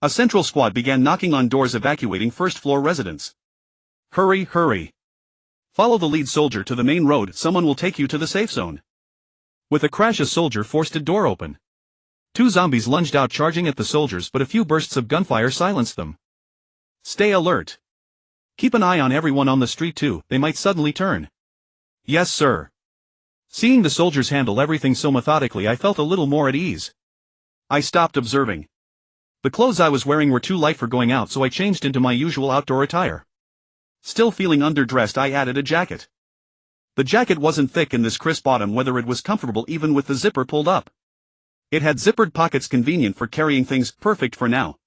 A central squad began knocking on doors, evacuating 1st floor residents. "Hurry, hurry. Follow the lead soldier to the main road. Someone will take you to the safe zone." With a crash, a soldier forced a door open. 2 zombies lunged out, charging at the soldiers, but a few bursts of gunfire silenced them. "Stay alert. Keep an eye on everyone on the street too, they might suddenly turn." "Yes, sir." Seeing the soldiers handle everything so methodically, I felt a little more at ease. I stopped observing. The clothes I was wearing were too light for going out, so I changed into my usual outdoor attire. Still feeling underdressed, I added a jacket. The jacket wasn't thick in this crisp autumn weather. It was comfortable even with the zipper pulled up. It had zippered pockets, convenient for carrying things, perfect for now.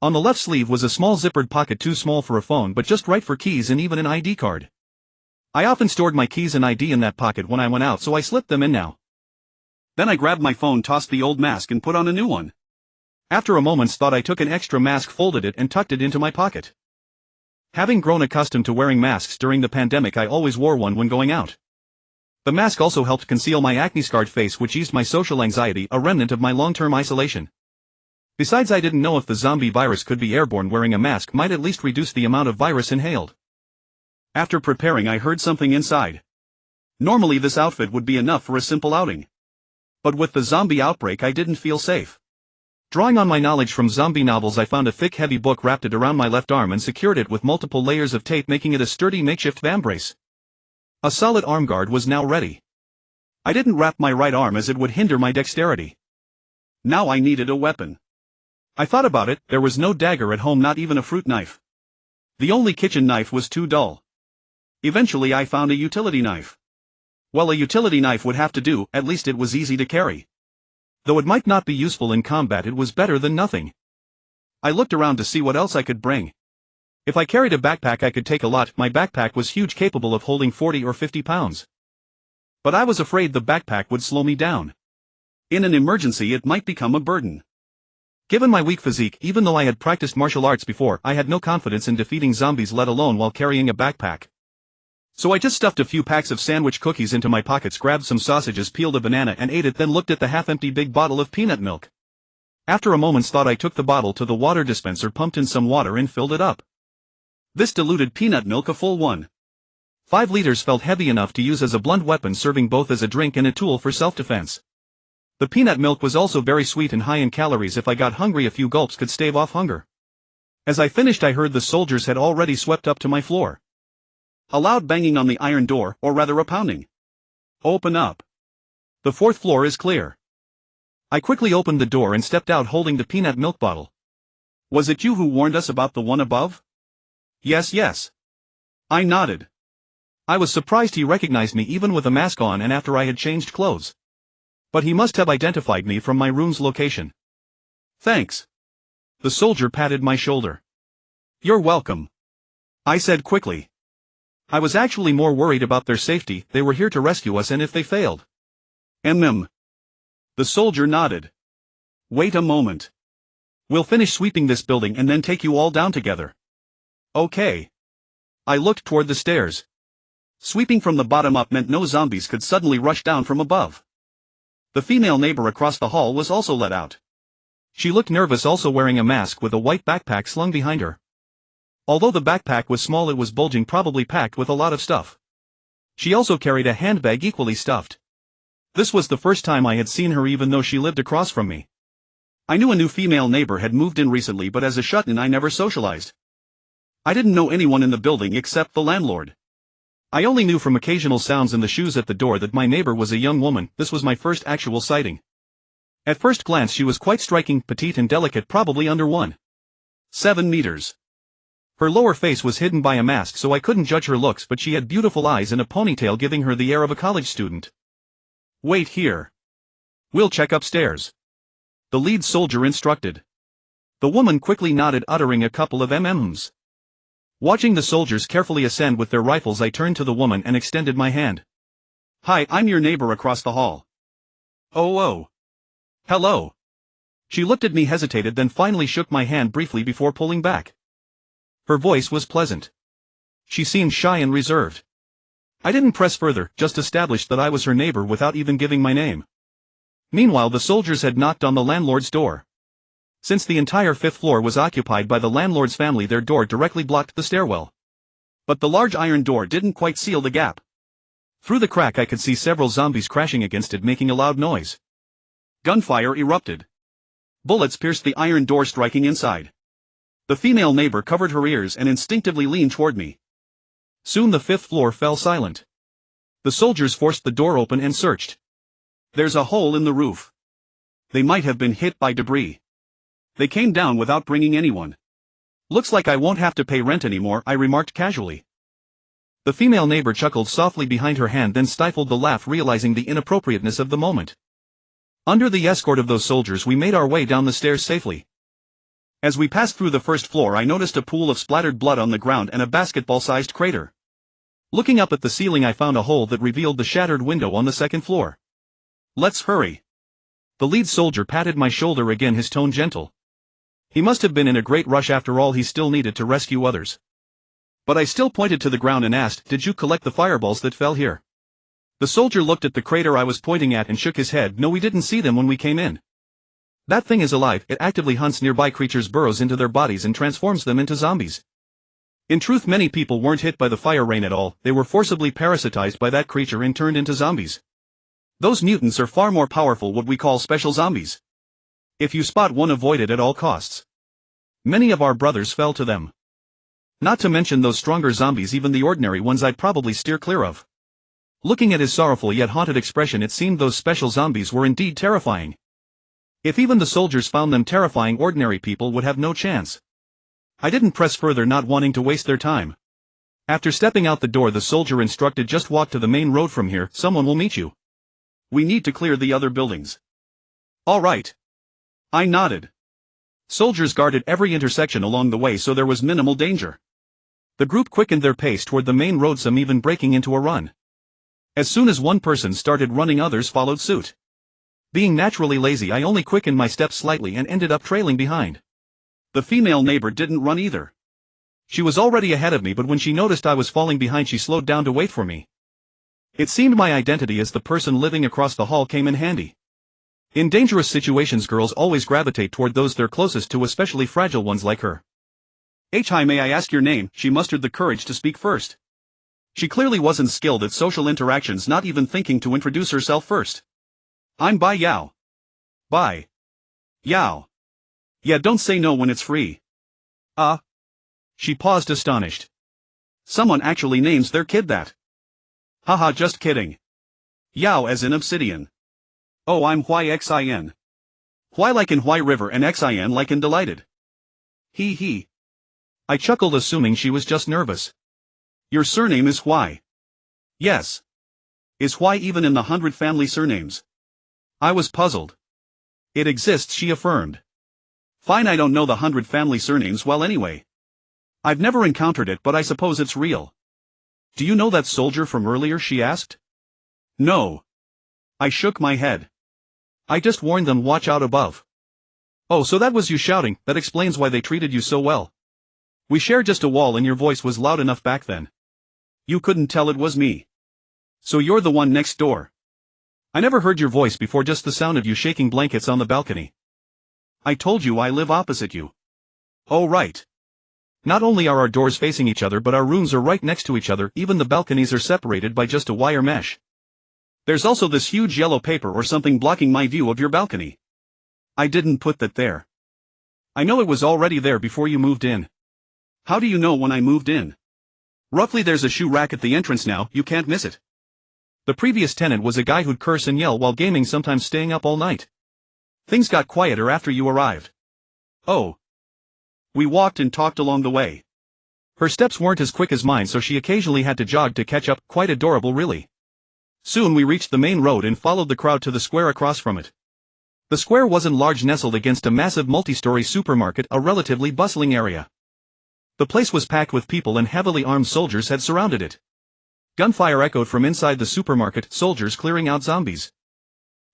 On the left sleeve was a small zippered pocket, too small for a phone but just right for keys and even an ID card. I often stored my keys and ID in that pocket when I went out, so I slipped them in now. Then I grabbed my phone, tossed the old mask and put on a new one. After a moment's thought, I took an extra mask, folded it and tucked it into my pocket. Having grown accustomed to wearing masks during the pandemic, I always wore one when going out. The mask also helped conceal my acne-scarred face, which eased my social anxiety, a remnant of my long-term isolation. Besides, I didn't know if the zombie virus could be airborne. Wearing a mask might at least reduce the amount of virus inhaled. After preparing, I heard something inside. Normally this outfit would be enough for a simple outing. But with the zombie outbreak, I didn't feel safe. Drawing on my knowledge from zombie novels, I found a thick, heavy book, wrapped it around my left arm and secured it with multiple layers of tape, making it a sturdy makeshift vambrace. A solid arm guard was now ready. I didn't wrap my right arm as it would hinder my dexterity. Now I needed a weapon. I thought about it. There was no dagger at home, not even a fruit knife. The only kitchen knife was too dull. Eventually I found a utility knife. Well, a utility knife would have to do. At least it was easy to carry. Though it might not be useful in combat, it was better than nothing. I looked around to see what else I could bring. If I carried a backpack I could take a lot. My backpack was huge, capable of holding 40 or 50 pounds. But I was afraid the backpack would slow me down. In an emergency it might become a burden. Given my weak physique, even though I had practiced martial arts before, I had no confidence in defeating zombies, let alone while carrying a backpack. So I just stuffed a few packs of sandwich cookies into my pockets, grabbed some sausages, peeled a banana and ate it, then looked at the half-empty big bottle of peanut milk. After a moment's thought I took the bottle to the water dispenser, pumped in some water and filled it up. This diluted peanut milk, a full 1.5 liters, felt heavy enough to use as a blunt weapon, serving both as a drink and a tool for self-defense. The peanut milk was also very sweet and high in calories. If I got hungry, a few gulps could stave off hunger. As I finished I heard the soldiers had already swept up to my floor. A loud banging on the iron door, or rather a pounding. Open up. The 4th floor is clear. I quickly opened the door and stepped out holding the peanut milk bottle. Was it you who warned us about the one above? Yes. I nodded. I was surprised he recognized me even with a mask on and after I had changed clothes. But he must have identified me from my room's location. Thanks. The soldier patted my shoulder. You're welcome, I said quickly. I was actually more worried about their safety. They were here to rescue us, and if they failed. The soldier nodded. Wait a moment. We'll finish sweeping this building and then take you all down together. Okay. I looked toward the stairs. Sweeping from the bottom up meant no zombies could suddenly rush down from above. The female neighbor across the hall was also let out. She looked nervous, also wearing a mask with a white backpack slung behind her. Although the backpack was small, it was bulging, probably packed with a lot of stuff. She also carried a handbag equally stuffed. This was the first time I had seen her, even though she lived across from me. I knew a new female neighbor had moved in recently, but as a shut-in I never socialized. I didn't know anyone in the building except the landlord. I only knew from occasional sounds and the shoes at the door that my neighbor was a young woman. This was my first actual sighting. At first glance she was quite striking, petite and delicate, probably under 1.7 meters. Her lower face was hidden by a mask, so I couldn't judge her looks, but she had beautiful eyes and a ponytail, giving her the air of a college student. Wait here. We'll check upstairs, the lead soldier instructed. The woman quickly nodded, uttering a couple of mms. Watching the soldiers carefully ascend with their rifles, I turned to the woman and extended my hand. Hi, I'm your neighbor across the hall. Oh. Hello. She looked at me, hesitated, then finally shook my hand briefly before pulling back. Her voice was pleasant. She seemed shy and reserved. I didn't press further, just established that I was her neighbor without even giving my name. Meanwhile the soldiers had knocked on the landlord's door. Since the entire 5th floor was occupied by the landlord's family, their door directly blocked the stairwell. But the large iron door didn't quite seal the gap. Through the crack I could see several zombies crashing against it, making a loud noise. Gunfire erupted. Bullets pierced the iron door, striking inside. The female neighbor covered her ears and instinctively leaned toward me. Soon the 5th floor fell silent. The soldiers forced the door open and searched. There's a hole in the roof. They might have been hit by debris. They came down without bringing anyone. Looks like I won't have to pay rent anymore, I remarked casually. The female neighbor chuckled softly behind her hand, then stifled the laugh, realizing the inappropriateness of the moment. Under the escort of those soldiers we made our way down the stairs safely. As we passed through the 1st floor I noticed a pool of splattered blood on the ground and a basketball-sized crater. Looking up at the ceiling I found a hole that revealed the shattered window on the 2nd floor. Let's hurry. The lead soldier patted my shoulder again, his tone gentle. He must have been in a great rush, after all he still needed to rescue others. But I still pointed to the ground and asked, did you collect the fireballs that fell here? The soldier looked at the crater I was pointing at and shook his head. No, we didn't see them when we came in. That thing is alive. It actively hunts nearby creatures, burrows into their bodies and transforms them into zombies. In truth, many people weren't hit by the fire rain at all. They were forcibly parasitized by that creature and turned into zombies. Those mutants are far more powerful, what we call special zombies. If you spot one, avoid it at all costs. Many of our brothers fell to them. Not to mention those stronger zombies, even the ordinary ones I'd probably steer clear of. Looking at his sorrowful yet haunted expression, it seemed those special zombies were indeed terrifying. If even the soldiers found them terrifying, ordinary people would have no chance. I didn't press further, not wanting to waste their time. After stepping out the door, the soldier instructed, just walk to the main road from here, someone will meet you. We need to clear the other buildings. All right. I nodded. Soldiers guarded every intersection along the way, so there was minimal danger. The group quickened their pace toward the main road, some even breaking into a run. As soon as one person started running, others followed suit. Being naturally lazy, I only quickened my steps slightly and ended up trailing behind. The female neighbor didn't run either. She was already ahead of me, but when she noticed I was falling behind, she slowed down to wait for me. It seemed my identity as the person living across the hall came in handy. In dangerous situations, girls always gravitate toward those they're closest to, especially fragile ones like her. Hi, may I ask your name? She mustered the courage to speak first. She clearly wasn't skilled at social interactions, not even thinking to introduce herself first. I'm Bai Yao. Bai Yao. Yeah, don't say no when it's free. She paused, astonished. Someone actually names their kid that. Haha, just kidding. Yao as in obsidian. Oh, I'm Xin. Why like in Why River and Xin like in delighted. He. I chuckled, assuming she was just nervous. Your surname is Why? Yes. Is Why even in the 100 family surnames? I was puzzled. It exists, she affirmed. Fine, I don't know the 100 family surnames well anyway. I've never encountered it, but I suppose it's real. Do you know that soldier from earlier? She asked. No. I shook my head. I just warned them, watch out above. Oh, so that was you shouting. That explains why they treated you so well. We share just a wall and your voice was loud enough back then. You couldn't tell it was me. So you're the one next door. I never heard your voice before, just the sound of you shaking blankets on the balcony. I told you I live opposite you. Oh right. Not only are our doors facing each other, but our rooms are right next to each other, even the balconies are separated by just a wire mesh. There's also this huge yellow paper or something blocking my view of your balcony. I didn't put that there. I know it was already there before you moved in. How do you know when I moved in? Roughly, there's a shoe rack at the entrance now, you can't miss it. The previous tenant was a guy who'd curse and yell while gaming, sometimes staying up all night. Things got quieter after you arrived. Oh. We walked and talked along the way. Her steps weren't as quick as mine, so she occasionally had to jog to catch up. Quite adorable, really. Soon we reached the main road and followed the crowd to the square across from it. The square wasn't large, nestled against a massive multi-story supermarket, a relatively bustling area. The place was packed with people and heavily armed soldiers had surrounded it. Gunfire echoed from inside the supermarket, soldiers clearing out zombies.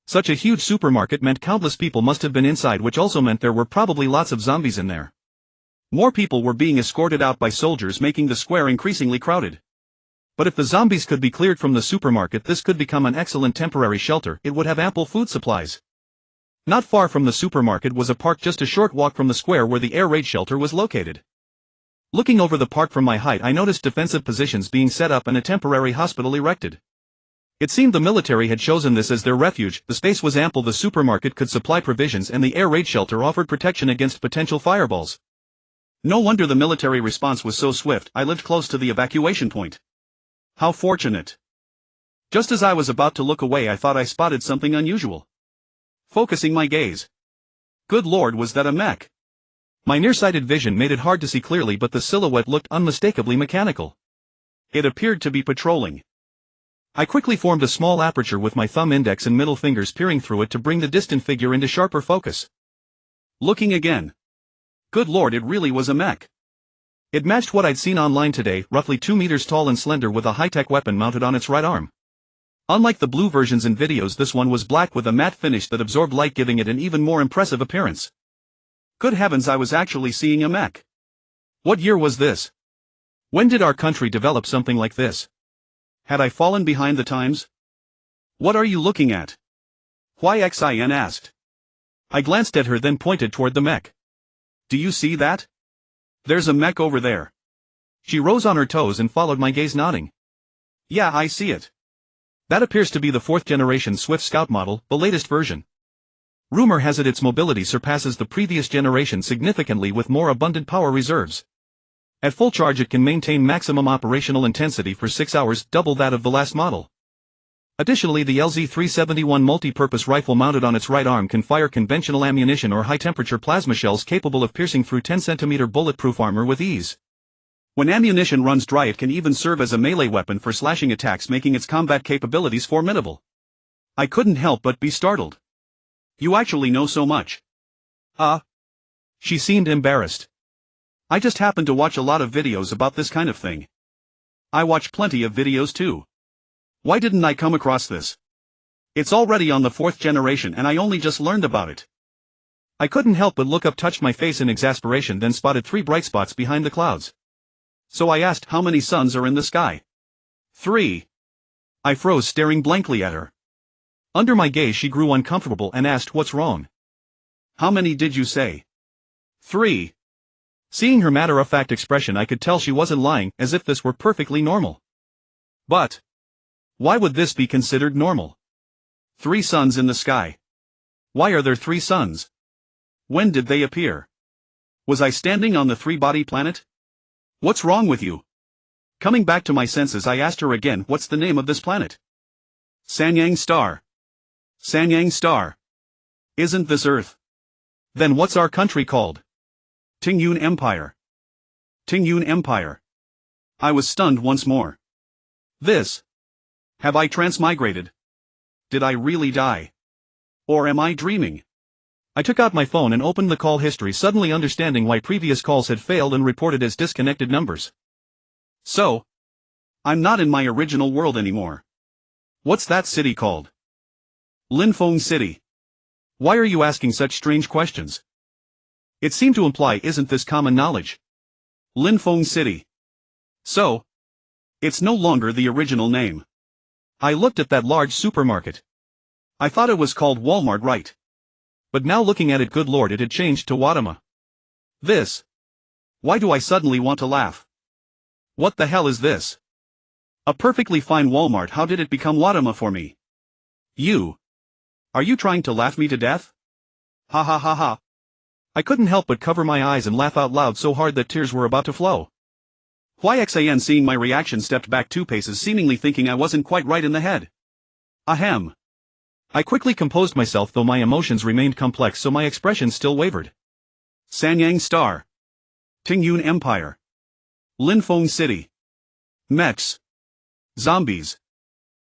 Such a huge supermarket meant countless people must have been inside, which also meant there were probably lots of zombies in there. More people were being escorted out by soldiers, making the square increasingly crowded. But if the zombies could be cleared from the supermarket, this could become an excellent temporary shelter. It would have ample food supplies. Not far from the supermarket was a park, just a short walk from the square where the air raid shelter was located. Looking over the park from my height, I noticed defensive positions being set up and a temporary hospital erected. It seemed the military had chosen this as their refuge. The space was ample, the supermarket could supply provisions, and the air raid shelter offered protection against potential fireballs. No wonder the military response was so swift. I lived close to the evacuation point. How fortunate. Just as I was about to look away, I thought I spotted something unusual. Focusing my gaze. Good lord, was that a mech? My nearsighted vision made it hard to see clearly, but the silhouette looked unmistakably mechanical. It appeared to be patrolling. I quickly formed a small aperture with my thumb, index and middle fingers, peering through it to bring the distant figure into sharper focus. Looking again. Good lord, it really was a mech. It matched what I'd seen online today, roughly 2 meters tall and slender, with a high-tech weapon mounted on its right arm. Unlike the blue versions in videos, this one was black with a matte finish that absorbed light, giving it an even more impressive appearance. Good heavens, I was actually seeing a mech. What year was this? When did our country develop something like this? Had I fallen behind the times? What are you looking at? Xin asked. I glanced at her, then pointed toward the mech. Do you see that? There's a mech over there. She rose on her toes and followed my gaze, nodding. Yeah, I see it. That appears to be the 4th generation Swift Scout model, the latest version. Rumor has it its mobility surpasses the previous generation significantly, with more abundant power reserves. At full charge it can maintain maximum operational intensity for 6 hours, double that of the last model. Additionally, the LZ-371 multi-purpose rifle mounted on its right arm can fire conventional ammunition or high-temperature plasma shells capable of piercing through 10-centimeter bulletproof armor with ease. When ammunition runs dry, it can even serve as a melee weapon for slashing attacks, making its combat capabilities formidable. I couldn't help but be startled. You actually know so much. She seemed embarrassed. I just happen to watch a lot of videos about this kind of thing. I watch plenty of videos too. Why didn't I come across this? It's already on the 4th generation and I only just learned about it. I couldn't help but look up, touched my face in exasperation, then spotted 3 bright spots behind the clouds. So I asked, how many suns are in the sky? 3. I froze, staring blankly at her. Under my gaze she grew uncomfortable and asked, what's wrong? How many did you say? 3. Seeing her matter-of-fact expression, I could tell she wasn't lying, as if this were perfectly normal. But why would this be considered normal? 3 suns in the sky. Why are there 3 suns? When did they appear? Was I standing on the 3-body planet? What's wrong with you? Coming back to my senses, I asked her again, what's the name of this planet? Sanyang Star. Sanyang Star. Isn't this Earth? Then what's our country called? Tingyun Empire. Tingyun Empire. I was stunned once more. This. Have I transmigrated? Did I really die? Or am I dreaming? I took out my phone and opened the call history, suddenly understanding why previous calls had failed and reported as disconnected numbers. So, I'm not in my original world anymore. What's that city called? Linfeng City. Why are you asking such strange questions? It seemed to imply, isn't this common knowledge? Linfeng City. So, it's no longer the original name. I looked at that large supermarket. I thought it was called Walmart, right? But now looking at it, good lord, it had changed to Wadama. This. Why do I suddenly want to laugh? What the hell is this? A perfectly fine Walmart, how did it become Wadama for me? You. Are you trying to laugh me to death? Ha ha ha ha. I couldn't help but cover my eyes and laugh out loud so hard that tears were about to flow. YXAN, seeing my reaction, stepped back 2 paces, seemingly thinking I wasn't quite right in the head. Ahem. I quickly composed myself, though my emotions remained complex, so my expression still wavered. Sanyang Star. Tingyun Empire. Linfeng City. Mechs. Zombies.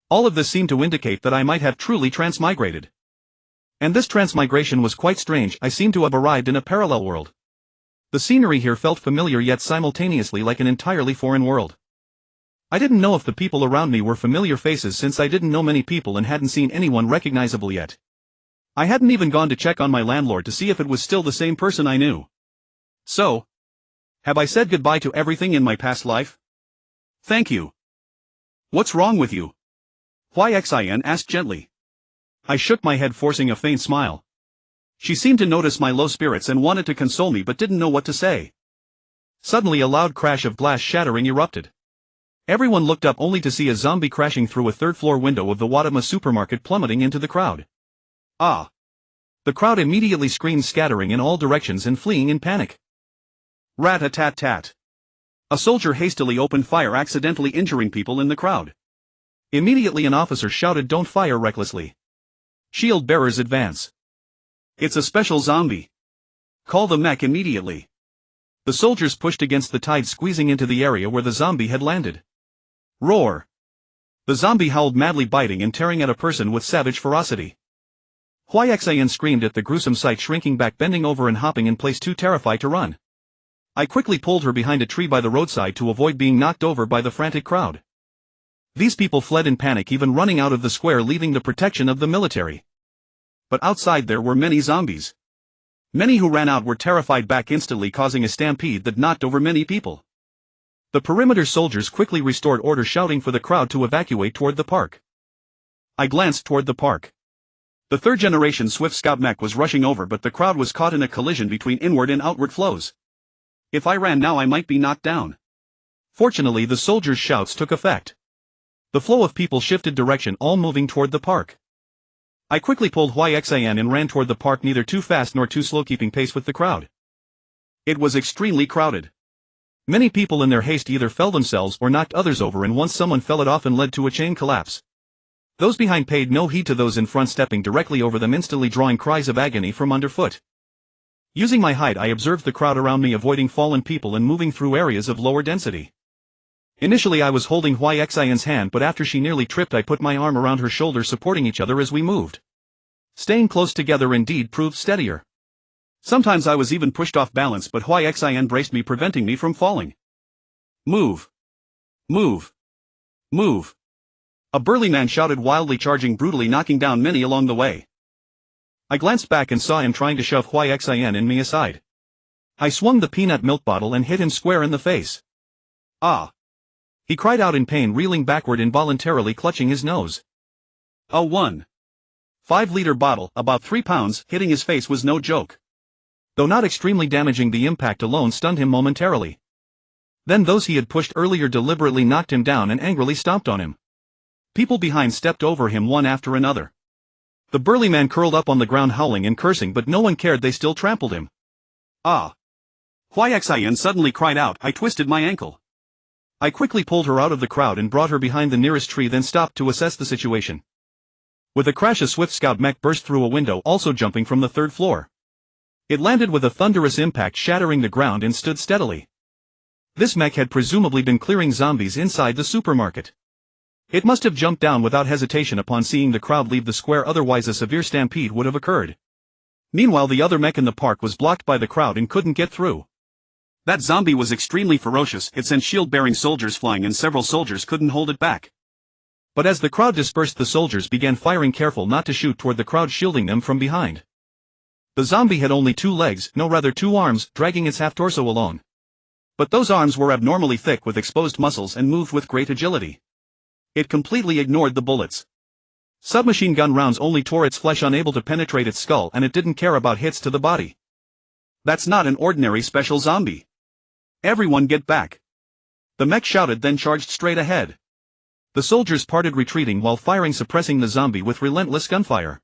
All of this seemed to indicate that I might have truly transmigrated. And this transmigration was quite strange. I seemed to have arrived in a parallel world. The scenery here felt familiar, yet simultaneously like an entirely foreign world. I didn't know if the people around me were familiar faces, since I didn't know many people and hadn't seen anyone recognizable yet. I hadn't even gone to check on my landlord to see if it was still the same person I knew. So, have I said goodbye to everything in my past life? Thank you. What's wrong with you? YXIN asked gently. I shook my head, forcing a faint smile. She seemed to notice my low spirits and wanted to console me, but didn't know what to say. Suddenly a loud crash of glass shattering erupted. Everyone looked up only to see a zombie crashing through a 3rd-floor window of the Wadama supermarket, plummeting into the crowd. Ah! The crowd immediately screamed, scattering in all directions and fleeing in panic. Rat-a-tat-tat. A soldier hastily opened fire, accidentally injuring people in the crowd. Immediately an officer shouted, "Don't fire recklessly. Shield bearers advance. It's a special zombie. Call the mech immediately." The soldiers pushed against the tide, squeezing into the area where the zombie had landed. Roar! The zombie howled madly, biting and tearing at a person with savage ferocity. YXAN screamed at the gruesome sight, shrinking back, bending over and hopping in place, too terrified to run. I quickly pulled her behind a tree by the roadside to avoid being knocked over by the frantic crowd. These people fled in panic, even running out of the square, leaving the protection of the military. But outside there were many zombies. Many who ran out were terrified back instantly, causing a stampede that knocked over many people. The perimeter soldiers quickly restored order, shouting for the crowd to evacuate toward the park. I glanced toward the park. The 3rd-generation Swift Scout mech was rushing over, but the crowd was caught in a collision between inward and outward flows. If I ran now, I might be knocked down. Fortunately, the soldiers' shouts took effect. The flow of people shifted direction, all moving toward the park. I quickly pulled YXAN and ran toward the park, neither too fast nor too slow, keeping pace with the crowd. It was extremely crowded. Many people in their haste either fell themselves or knocked others over, and once someone fell, it often led to a chain collapse. Those behind paid no heed to those in front, stepping directly over them, instantly drawing cries of agony from underfoot. Using my height, I observed the crowd around me, avoiding fallen people and moving through areas of lower density. Initially I was holding YXIN's hand, but after she nearly tripped, I put my arm around her shoulder, supporting each other as we moved. Staying close together indeed proved steadier. Sometimes I was even pushed off balance, but Xin braced me, preventing me from falling. Move! Move! Move! A burly man shouted wildly, charging brutally, knocking down many along the way. I glanced back and saw him trying to shove Xin and me aside. I swung the peanut milk bottle and hit him square in the face. Ah! He cried out in pain, reeling backward, involuntarily clutching his nose. A 1.5-liter bottle, about 3 pounds, hitting his face was no joke. Though not extremely damaging, the impact alone stunned him momentarily. Then those he had pushed earlier deliberately knocked him down and angrily stomped on him. People behind stepped over him one after another. The burly man curled up on the ground howling and cursing, but no one cared, they still trampled him. Ah! Xin suddenly cried out. I twisted my ankle. I quickly pulled her out of the crowd and brought her behind the nearest tree, then stopped to assess the situation. With a crash, a swift scout mech burst through a window, also jumping from the 3rd floor. It landed with a thunderous impact, shattering the ground, and stood steadily. This mech had presumably been clearing zombies inside the supermarket. It must have jumped down without hesitation upon seeing the crowd leave the square, otherwise a severe stampede would have occurred. Meanwhile, the other mech in the park was blocked by the crowd and couldn't get through. That zombie was extremely ferocious. It sent shield-bearing soldiers flying, and several soldiers couldn't hold it back. But as the crowd dispersed, the soldiers began firing, careful not to shoot toward the crowd, shielding them from behind. The zombie had only 2 legs, no, rather 2 arms, dragging its half-torso along. But those arms were abnormally thick with exposed muscles and moved with great agility. It completely ignored the bullets. Submachine gun rounds only tore its flesh, unable to penetrate its skull, and it didn't care about hits to the body. That's not an ordinary special zombie. Everyone get back! The mech shouted, then charged straight ahead. The soldiers parted, retreating while firing, suppressing the zombie with relentless gunfire.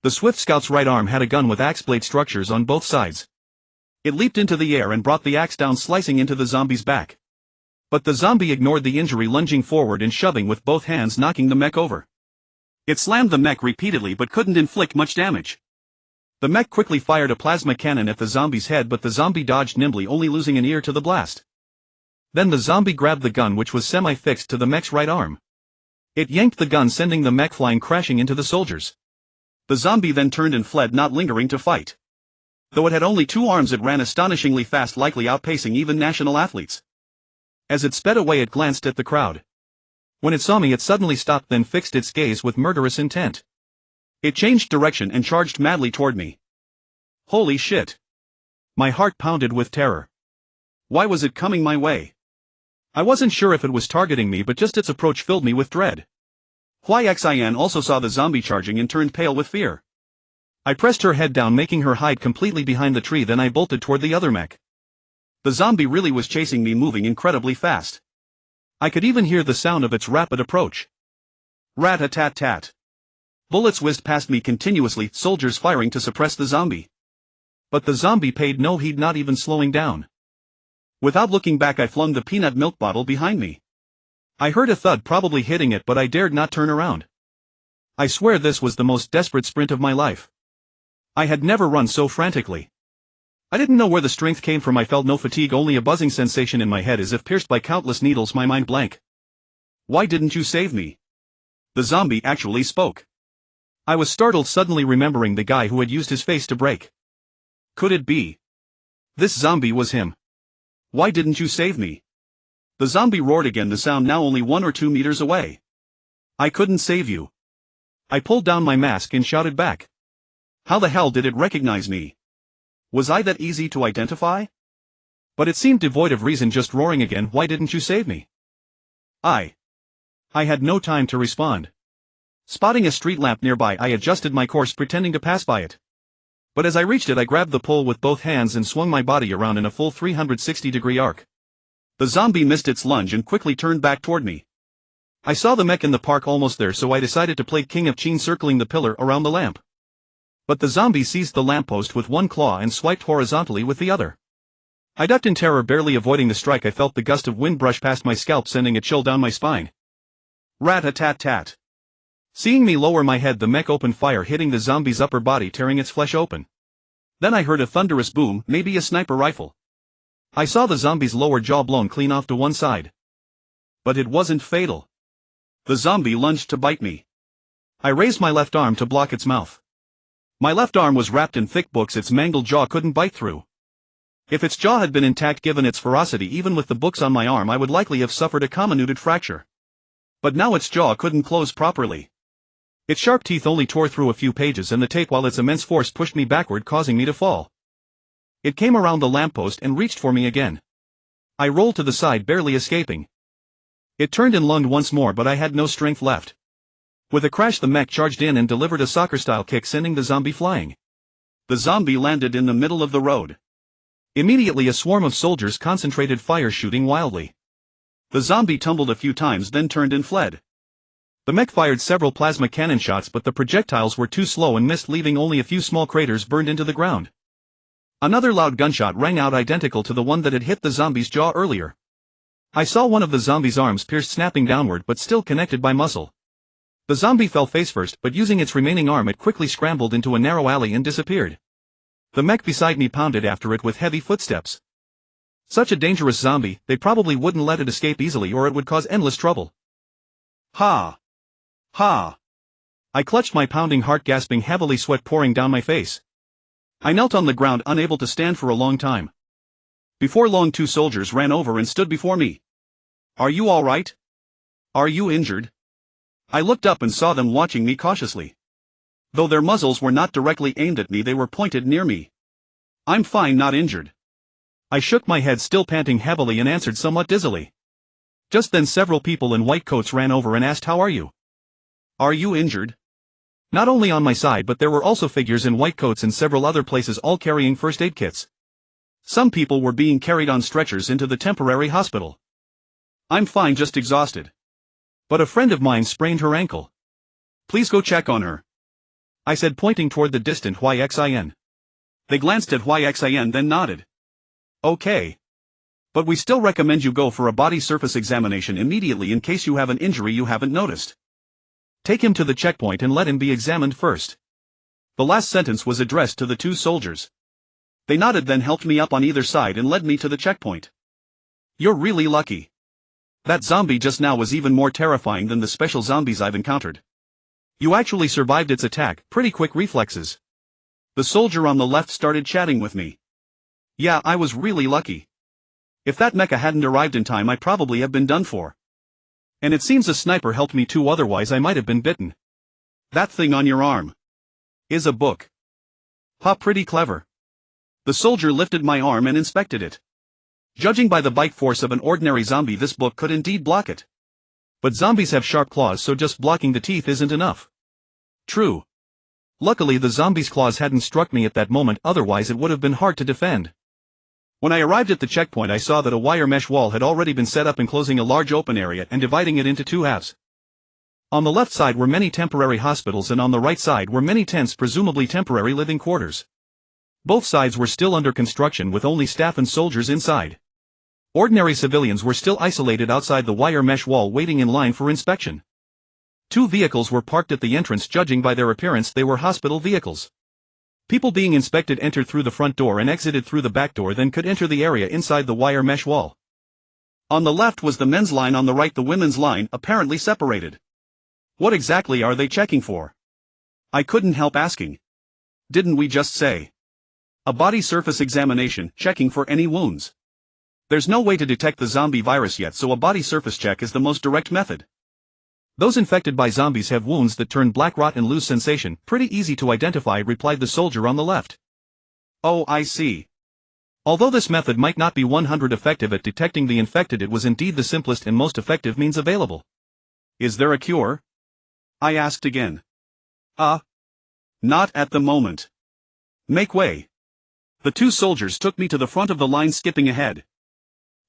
The swift scout's right arm had a gun with axe blade structures on both sides. It leaped into the air and brought the axe down, slicing into the zombie's back. But the zombie ignored the injury, lunging forward and shoving with both hands, knocking the mech over. It slammed the mech repeatedly but couldn't inflict much damage. The mech quickly fired a plasma cannon at the zombie's head, but the zombie dodged nimbly, only losing an ear to the blast. Then the zombie grabbed the gun, which was semi-fixed to the mech's right arm. It yanked the gun, sending the mech flying, crashing into the soldiers. The zombie then turned and fled, not lingering to fight. Though it had only 2 arms, it ran astonishingly fast, likely outpacing even national athletes. As it sped away, it glanced at the crowd. When it saw me, it suddenly stopped, then fixed its gaze with murderous intent. It changed direction and charged madly toward me. Holy shit! My heart pounded with terror. Why was it coming my way? I wasn't sure if it was targeting me, but just its approach filled me with dread. Xin also saw the zombie charging and turned pale with fear. I pressed her head down, making her hide completely behind the tree, then I bolted toward the other mech. The zombie really was chasing me, moving incredibly fast. I could even hear the sound of its rapid approach. Rat-a-tat-tat. Bullets whizzed past me continuously, soldiers firing to suppress the zombie. But the zombie paid no heed, not even slowing down. Without looking back, I flung the peanut milk bottle behind me. I heard a thud, probably hitting it, but I dared not turn around. I swear this was the most desperate sprint of my life. I had never run so frantically. I didn't know where the strength came from. I felt no fatigue, only a buzzing sensation in my head as if pierced by countless needles, my mind blank. Why didn't you save me? The zombie actually spoke. I was startled, suddenly remembering the guy who had used his face to break. Could it be? This zombie was him. Why didn't you save me? The zombie roared again, the sound now only 1 or 2 meters away. I couldn't save you. I pulled down my mask and shouted back. How the hell did it recognize me? Was I that easy to identify? But it seemed devoid of reason, just roaring again. Why didn't you save me? I had no time to respond. Spotting a street lamp nearby, I adjusted my course, pretending to pass by it. But as I reached it, I grabbed the pole with both hands and swung my body around in a full 360-degree arc. The zombie missed its lunge and quickly turned back toward me. I saw the mech in the park almost there, so I decided to play King of Cheen, circling the pillar around the lamp. But the zombie seized the lamppost with one claw and swiped horizontally with the other. I ducked in terror, barely avoiding the strike. I felt the gust of wind brush past my scalp, sending a chill down my spine. Rat-a-tat-tat. Seeing me lower my head, the mech opened fire, hitting the zombie's upper body, tearing its flesh open. Then I heard a thunderous boom, maybe a sniper rifle. I saw the zombie's lower jaw blown clean off to one side. But it wasn't fatal. The zombie lunged to bite me. I raised my left arm to block its mouth. My left arm was wrapped in thick books its mangled jaw couldn't bite through. If its jaw had been intact given its ferocity even with the books on my arm I would likely have suffered a comminuted fracture. But now its jaw couldn't close properly. Its sharp teeth only tore through a few pages and the tape while its immense force pushed me backward causing me to fall. It came around the lamppost and reached for me again. I rolled to the side barely escaping. It turned and lunged once more but I had no strength left. With a crash the mech charged in and delivered a soccer-style kick sending the zombie flying. The zombie landed in the middle of the road. Immediately a swarm of soldiers concentrated fire shooting wildly. The zombie tumbled a few times then turned and fled. The mech fired several plasma cannon shots but the projectiles were too slow and missed leaving only a few small craters burned into the ground. Another loud gunshot rang out identical to the one that had hit the zombie's jaw earlier. I saw one of the zombie's arms pierced snapping downward but still connected by muscle. The zombie fell face first but using its remaining arm it quickly scrambled into a narrow alley and disappeared. The mech beside me pounded after it with heavy footsteps. Such a dangerous zombie, they probably wouldn't let it escape easily or it would cause endless trouble. Ha! Ha! I clutched my pounding heart gasping heavily sweat pouring down my face. I knelt on the ground unable to stand for a long time. Before long 2 soldiers ran over and stood before me. Are you all right? Are you injured? I looked up and saw them watching me cautiously. Though their muzzles were not directly aimed at me they were pointed near me. I'm fine, not injured. I shook my head still panting heavily and answered somewhat dizzily. Just then several people in white coats ran over and asked how are you? Are you injured? Not only on my side but there were also figures in white coats in several other places all carrying first aid kits. Some people were being carried on stretchers into the temporary hospital. I'm fine, just exhausted. But a friend of mine sprained her ankle. Please go check on her. I said pointing toward the distant YXIN. They glanced at YXIN then nodded. Okay. But we still recommend you go for a body surface examination immediately in case you have an injury you haven't noticed. Take him to the checkpoint and let him be examined first. The last sentence was addressed to the 2 soldiers. They nodded then helped me up on either side and led me to the checkpoint. You're really lucky. That zombie just now was even more terrifying than the special zombies I've encountered. You actually survived its attack, pretty quick reflexes. The soldier on the left started chatting with me. Yeah, I was really lucky. If that mecha hadn't arrived in time I'd probably have been done for. And it seems a sniper helped me too, otherwise I might have been bitten. That thing on your arm is a book. Ha, pretty clever. The soldier lifted my arm and inspected it. Judging by the bite force of an ordinary zombie this book could indeed block it. But zombies have sharp claws so just blocking the teeth isn't enough. True. Luckily the zombie's claws hadn't struck me at that moment, otherwise it would have been hard to defend. When I arrived at the checkpoint I saw that a wire mesh wall had already been set up enclosing a large open area and dividing it into 2 halves. On the left side were many temporary hospitals and on the right side were many tents, presumably temporary living quarters. Both sides were still under construction with only staff and soldiers inside. Ordinary civilians were still isolated outside the wire mesh wall waiting in line for inspection. 2 vehicles were parked at the entrance. Judging by their appearance they were hospital vehicles. People being inspected entered through the front door and exited through the back door, then could enter the area inside the wire mesh wall. On the left was the men's line, on the right the women's line, apparently separated. What exactly are they checking for? I couldn't help asking. Didn't we just say? A body surface examination, checking for any wounds. There's no way to detect the zombie virus yet, so a body surface check is the most direct method. Those infected by zombies have wounds that turn black, rot and lose sensation. Pretty easy to identify, replied the soldier on the left. Oh, I see. Although this method might not be 100% effective at detecting the infected, it was indeed the simplest and most effective means available. Is there a cure? I asked again. Not at the moment. Make way. The 2 soldiers took me to the front of the line, skipping ahead.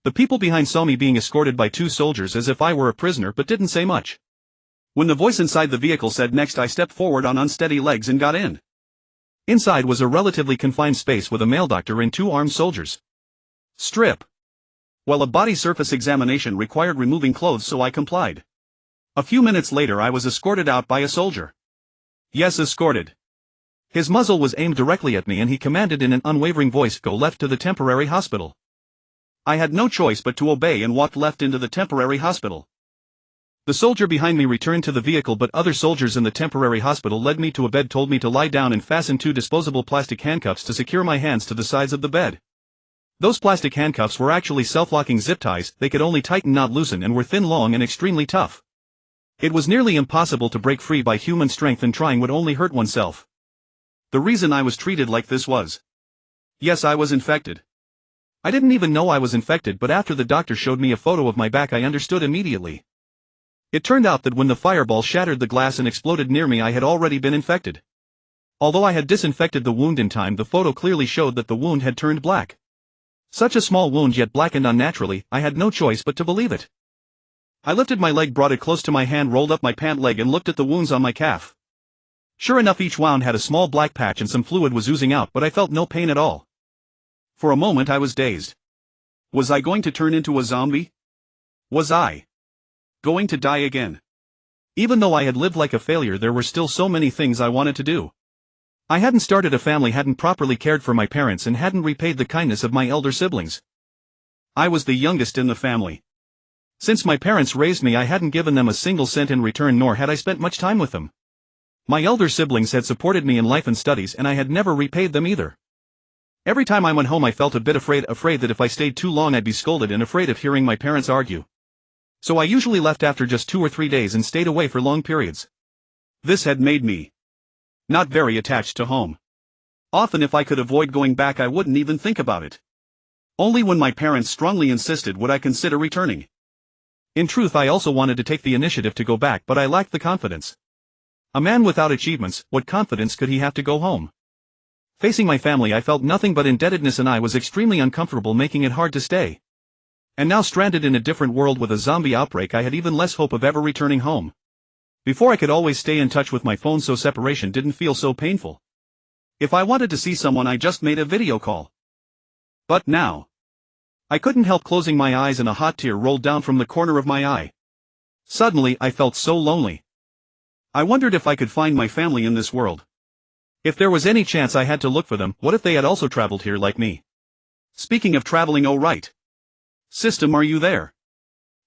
The people behind saw me being escorted by 2 soldiers as if I were a prisoner but didn't say much. When the voice inside the vehicle said next, I stepped forward on unsteady legs and got in. Inside was a relatively confined space with a male doctor and 2 armed soldiers. Strip. Well, a body surface examination required removing clothes, so I complied. A few minutes later I was escorted out by a soldier. Yes, escorted. His muzzle was aimed directly at me and he commanded in an unwavering voice, go left to the temporary hospital. I had no choice but to obey and walked left into the temporary hospital. The soldier behind me returned to the vehicle, but other soldiers in the temporary hospital led me to a bed, told me to lie down and fasten 2 disposable plastic handcuffs to secure my hands to the sides of the bed. Those plastic handcuffs were actually self-locking zip ties, they could only tighten not loosen and were thin, long and extremely tough. It was nearly impossible to break free by human strength, and trying would only hurt oneself. The reason I was treated like this was... yes, I was infected. I didn't even know I was infected, but after the doctor showed me a photo of my back I understood immediately. It turned out that when the fireball shattered the glass and exploded near me I had already been infected. Although I had disinfected the wound in time, the photo clearly showed that the wound had turned black. Such a small wound, yet blackened unnaturally, I had no choice but to believe it. I lifted my leg, brought it close to my hand, rolled up my pant leg and looked at the wounds on my calf. Sure enough, each wound had a small black patch and some fluid was oozing out, but I felt no pain at all. For a moment I was dazed. Was I going to turn into a zombie? Was I going to die again? Even though I had lived like a failure, there were still so many things I wanted to do. I hadn't started a family, hadn't properly cared for my parents, and hadn't repaid the kindness of my elder siblings. I was the youngest in the family. Since my parents raised me, I hadn't given them a single cent in return, nor had I spent much time with them. My elder siblings had supported me in life and studies, and I had never repaid them either. Every time I went home I felt a bit afraid that if I stayed too long I'd be scolded, and afraid of hearing my parents argue. So I usually left after just 2 or 3 days and stayed away for long periods. This had made me not very attached to home. Often if I could avoid going back I wouldn't even think about it. Only when my parents strongly insisted would I consider returning. In truth, I also wanted to take the initiative to go back, but I lacked the confidence. A man without achievements, what confidence could he have to go home? Facing my family I felt nothing but indebtedness, and I was extremely uncomfortable, making it hard to stay. And now, stranded in a different world with a zombie outbreak, I had even less hope of ever returning home. Before I could always stay in touch with my phone, so separation didn't feel so painful. If I wanted to see someone I just made a video call. But now, I couldn't help closing my eyes, and a hot tear rolled down from the corner of my eye. Suddenly I felt so lonely. I wondered if I could find my family in this world. If there was any chance I had to look for them, what if they had also traveled here like me? Speaking of traveling, oh right. System, are you there?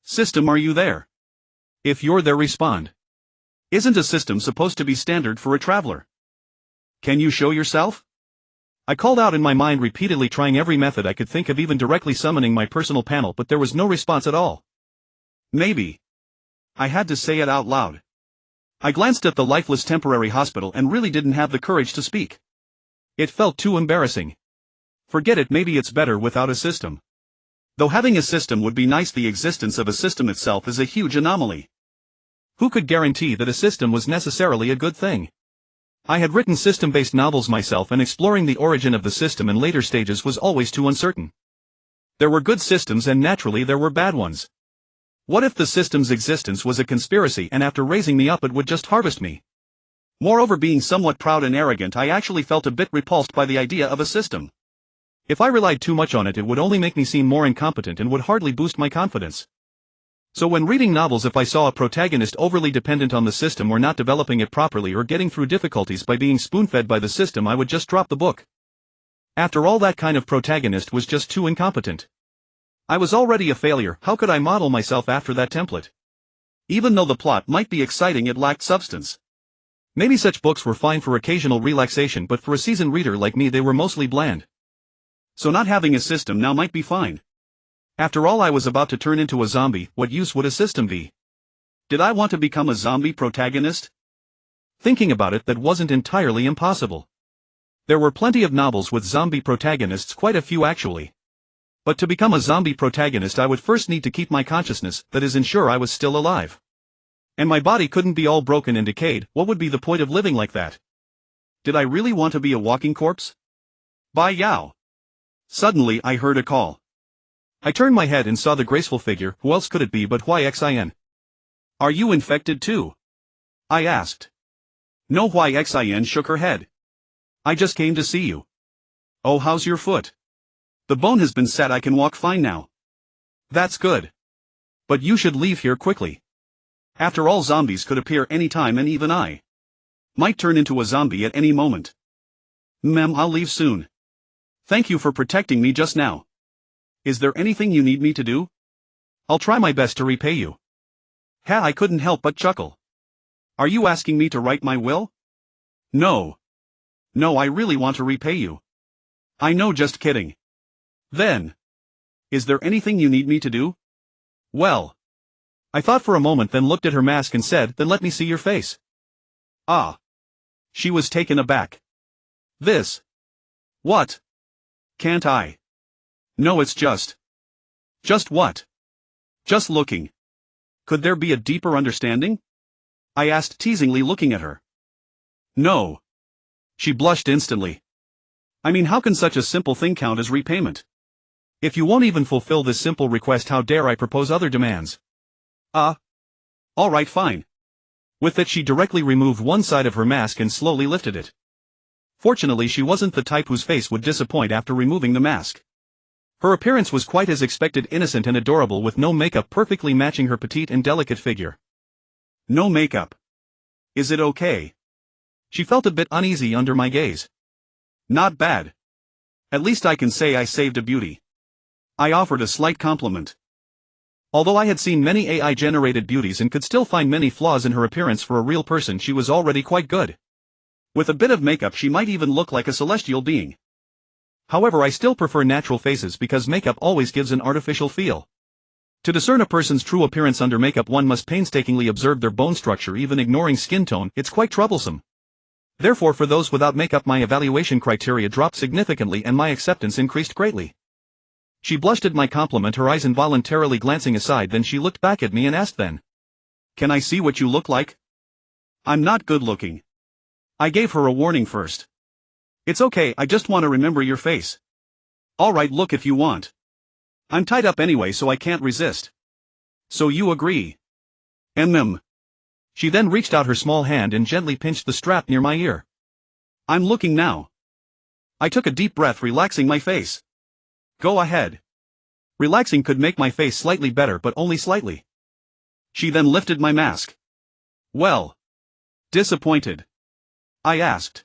System, are you there? If you're there, respond. Isn't a system supposed to be standard for a traveler? Can you show yourself? I called out in my mind repeatedly, trying every method I could think of, even directly summoning my personal panel, but there was no response at all. Maybe I had to say it out loud. I glanced at the lifeless temporary hospital and really didn't have the courage to speak. It felt too embarrassing. Forget it, maybe it's better without a system. Though having a system would be nice, the existence of a system itself is a huge anomaly. Who could guarantee that a system was necessarily a good thing? I had written system-based novels myself, and exploring the origin of the system in later stages was always too uncertain. There were good systems and naturally there were bad ones. What if the system's existence was a conspiracy, and after raising me up it would just harvest me? Moreover, being somewhat proud and arrogant, I actually felt a bit repulsed by the idea of a system. If I relied too much on it, it would only make me seem more incompetent and would hardly boost my confidence. So when reading novels, if I saw a protagonist overly dependent on the system, or not developing it properly, or getting through difficulties by being spoon-fed by the system, I would just drop the book. After all, that kind of protagonist was just too incompetent. I was already a failure, how could I model myself after that template? Even though the plot might be exciting, it lacked substance. Maybe such books were fine for occasional relaxation, but for a seasoned reader like me they were mostly bland. So not having a system now might be fine. After all, I was about to turn into a zombie, what use would a system be? Did I want to become a zombie protagonist? Thinking about it, that wasn't entirely impossible. There were plenty of novels with zombie protagonists, quite a few actually. But to become a zombie protagonist I would first need to keep my consciousness, that is, ensure I was still alive. And my body couldn't be all broken and decayed. What would be the point of living like that? Did I really want to be a walking corpse? By yow! Suddenly I heard a call. I turned my head and saw the graceful figure. Who else could it be but Xin? Are you infected too? I asked. No, Xin shook her head. I just came to see you. Oh, how's your foot? The bone has been set, I can walk fine now. That's good. But you should leave here quickly. After all, zombies could appear any time, and even I might turn into a zombie at any moment. I'll leave soon. Thank you for protecting me just now. Is there anything you need me to do? I'll try my best to repay you. Ha, I couldn't help but chuckle. Are you asking me to write my will? No. No, I really want to repay you. I know, just kidding. Then. Is there anything you need me to do? Well. I thought for a moment, then looked at her mask and said, then let me see your face. Ah. She was taken aback. This. What? Can't I? No, it's just. Just what? Just looking. Could there be a deeper understanding? I asked teasingly, looking at her. No. She blushed instantly. I mean, how can such a simple thing count as repayment? If you won't even fulfill this simple request, how dare I propose other demands? Alright, fine. With that, she directly removed one side of her mask and slowly lifted it. Fortunately, she wasn't the type whose face would disappoint after removing the mask. Her appearance was quite as expected, innocent and adorable, with no makeup perfectly matching her petite and delicate figure. No makeup. Is it okay? She felt a bit uneasy under my gaze. Not bad. At least I can say I saved a beauty. I offered a slight compliment. Although I had seen many AI-generated beauties and could still find many flaws in her appearance, for a real person she was already quite good. With a bit of makeup she might even look like a celestial being. However, I still prefer natural faces because makeup always gives an artificial feel. To discern a person's true appearance under makeup, one must painstakingly observe their bone structure, even ignoring skin tone. It's quite troublesome. Therefore, for those without makeup, my evaluation criteria dropped significantly and my acceptance increased greatly. She blushed at my compliment, her eyes involuntarily glancing aside, then she looked back at me and asked then. Can I see what you look like? I'm not good looking. I gave her a warning first. It's okay, I just want to remember your face. Alright, look if you want. I'm tied up anyway, so I can't resist. So you agree? She then reached out her small hand and gently pinched the strap near my ear. I'm looking now. I took a deep breath, relaxing my face. Go ahead. Relaxing could make my face slightly better, but only slightly. She then lifted my mask. Well. Disappointed? I asked.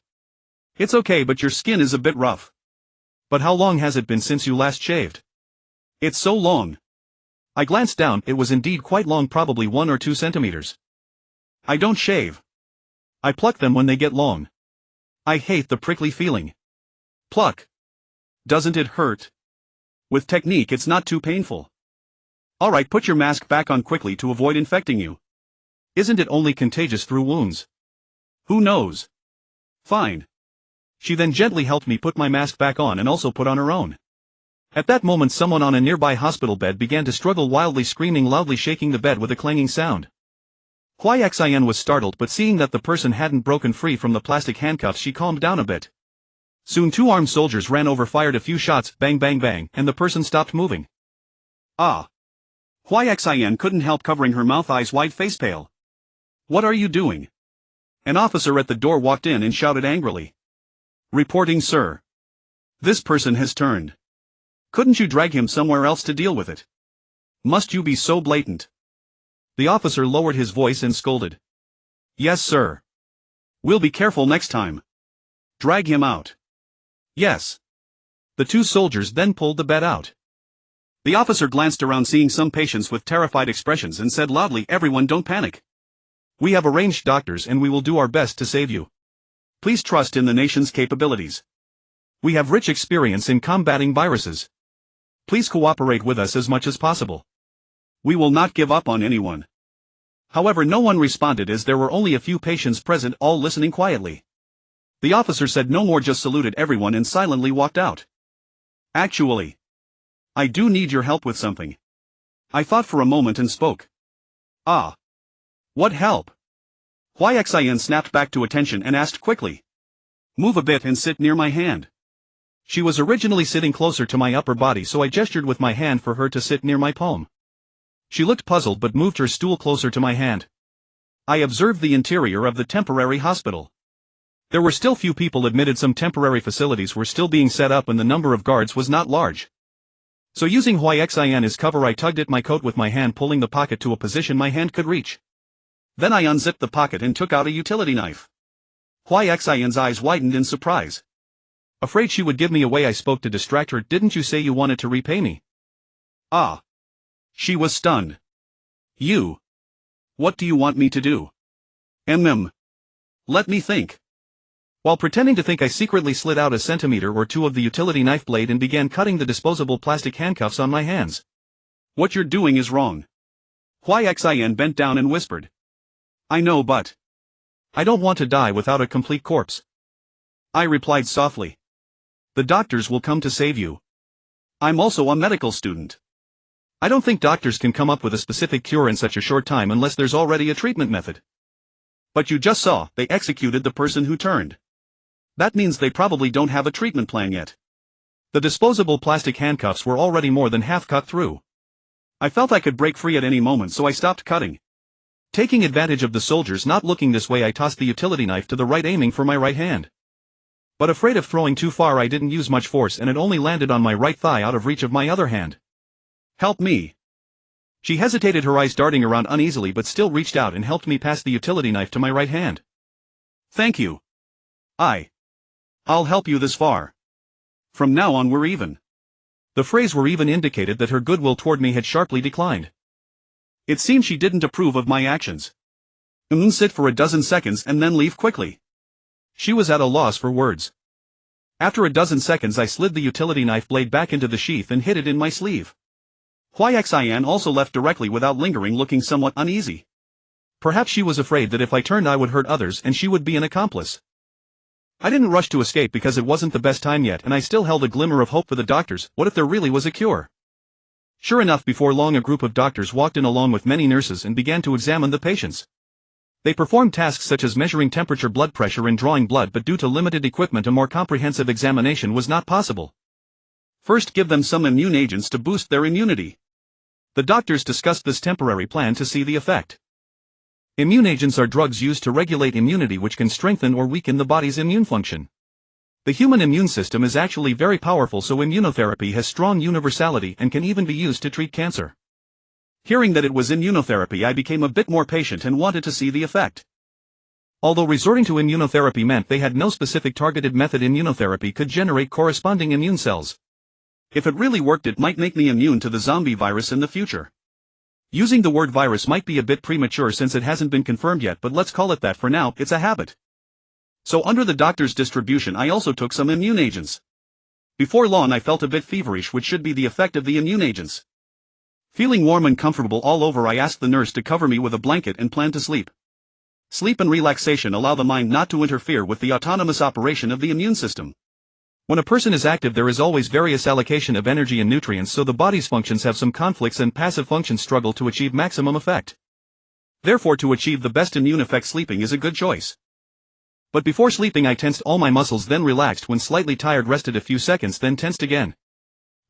It's okay, but your skin is a bit rough. But how long has it been since you last shaved? It's so long. I glanced down, it was indeed quite long, probably 1 or 2 centimeters. I don't shave. I pluck them when they get long. I hate the prickly feeling. Pluck. Doesn't it hurt? With technique it's not too painful. Alright, put your mask back on quickly to avoid infecting you. Isn't it only contagious through wounds? Who knows? Fine. She then gently helped me put my mask back on and also put on her own. At that moment someone on a nearby hospital bed began to struggle wildly, screaming loudly, shaking the bed with a clanging sound. Xin was startled, but seeing that the person hadn't broken free from the plastic handcuffs, she calmed down a bit. Soon 2 armed soldiers ran over, fired a few shots, bang bang bang, and the person stopped moving. Xin couldn't help covering her mouth, eyes wide, face pale. What are you doing? An officer at the door walked in and shouted angrily. Reporting, sir. This person has turned. Couldn't you drag him somewhere else to deal with it? Must you be so blatant? The officer lowered his voice and scolded. Yes, sir. We'll be careful next time. Drag him out. Yes. The 2 soldiers then pulled the bed out. The officer glanced around, seeing some patients with terrified expressions, and said loudly, everyone, don't panic. We have arranged doctors and we will do our best to save you. Please trust in the nation's capabilities. We have rich experience in combating viruses. Please cooperate with us as much as possible. We will not give up on anyone. However, no one responded, as there were only a few patients present, all listening quietly. The officer said no more, just saluted everyone and silently walked out. Actually, I do need your help with something. I thought for a moment and spoke. What help? Xin snapped back to attention and asked quickly. Move a bit and sit near my hand. She was originally sitting closer to my upper body, so I gestured with my hand for her to sit near my palm. She looked puzzled but moved her stool closer to my hand. I observed the interior of the temporary hospital. There were still few people admitted, some temporary facilities were still being set up and the number of guards was not large. So using Xin as cover, I tugged at my coat with my hand, pulling the pocket to a position my hand could reach. Then I unzipped the pocket and took out a utility knife. Xin's eyes widened in surprise. Afraid she would give me away, I spoke to distract her. Didn't you say you wanted to repay me? She was stunned. You. What do you want me to do? Let me think. While pretending to think, I secretly slid out a centimeter or two of the utility knife blade and began cutting the disposable plastic handcuffs on my hands. What you're doing is wrong. Xin bent down and whispered. I know, but I don't want to die without a complete corpse. I replied softly. The doctors will come to save you. I'm also a medical student. I don't think doctors can come up with a specific cure in such a short time unless there's already a treatment method. But you just saw, they executed the person who turned. That means they probably don't have a treatment plan yet. The disposable plastic handcuffs were already more than half cut through. I felt I could break free at any moment, so I stopped cutting. Taking advantage of the soldiers not looking this way, I tossed the utility knife to the right, aiming for my right hand. But afraid of throwing too far, I didn't use much force and it only landed on my right thigh out of reach of my other hand. Help me. She hesitated, her eyes darting around uneasily, but still reached out and helped me pass the utility knife to my right hand. Thank you. I'll help you this far. From now on we're even. The phrase "we're even" indicated that her goodwill toward me had sharply declined. It seemed she didn't approve of my actions. Sit for a dozen seconds and then leave quickly. She was at a loss for words. After a dozen seconds I slid the utility knife blade back into the sheath and hid it in my sleeve. Xin also left directly without lingering, looking somewhat uneasy. Perhaps she was afraid that if I turned I would hurt others and she would be an accomplice. I didn't rush to escape because it wasn't the best time yet, and I still held a glimmer of hope for the doctors. What if there really was a cure? Sure enough, before long a group of doctors walked in along with many nurses and began to examine the patients. They performed tasks such as measuring temperature, blood pressure and drawing blood, but due to limited equipment a more comprehensive examination was not possible. First, give them some immune agents to boost their immunity. The doctors discussed this temporary plan to see the effect. Immune agents are drugs used to regulate immunity which can strengthen or weaken the body's immune function. The human immune system is actually very powerful, so immunotherapy has strong universality and can even be used to treat cancer. Hearing that it was immunotherapy, I became a bit more patient and wanted to see the effect. Although resorting to immunotherapy meant they had no specific targeted method, immunotherapy could generate corresponding immune cells. If it really worked, it might make me immune to the zombie virus in the future. Using the word virus might be a bit premature since it hasn't been confirmed yet, but let's call it that for now. It's a habit. So under the doctor's distribution I also took some immune agents. Before long I felt a bit feverish, which should be the effect of the immune agents. Feeling warm and comfortable all over, I asked the nurse to cover me with a blanket and planned to sleep. Sleep and relaxation allow the mind not to interfere with the autonomous operation of the immune system. When a person is active there is always various allocation of energy and nutrients, so the body's functions have some conflicts and passive functions struggle to achieve maximum effect. Therefore, to achieve the best immune effect, sleeping is a good choice. But before sleeping I tensed all my muscles, then relaxed. When slightly tired, rested a few seconds, then tensed again.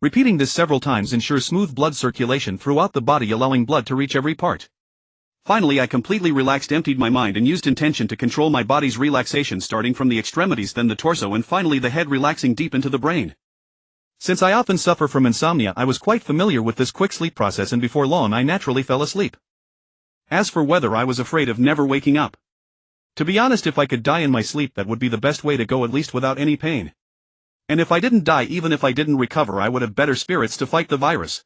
Repeating this several times ensures smooth blood circulation throughout the body, allowing blood to reach every part. Finally I completely relaxed, emptied my mind and used intention to control my body's relaxation, starting from the extremities, then the torso and finally the head, relaxing deep into the brain. Since I often suffer from insomnia I was quite familiar with this quick sleep process, and before long I naturally fell asleep. As for weather, I was afraid of never waking up. To be honest, if I could die in my sleep that would be the best way to go, at least without any pain. And if I didn't die, even if I didn't recover, I would have better spirits to fight the virus.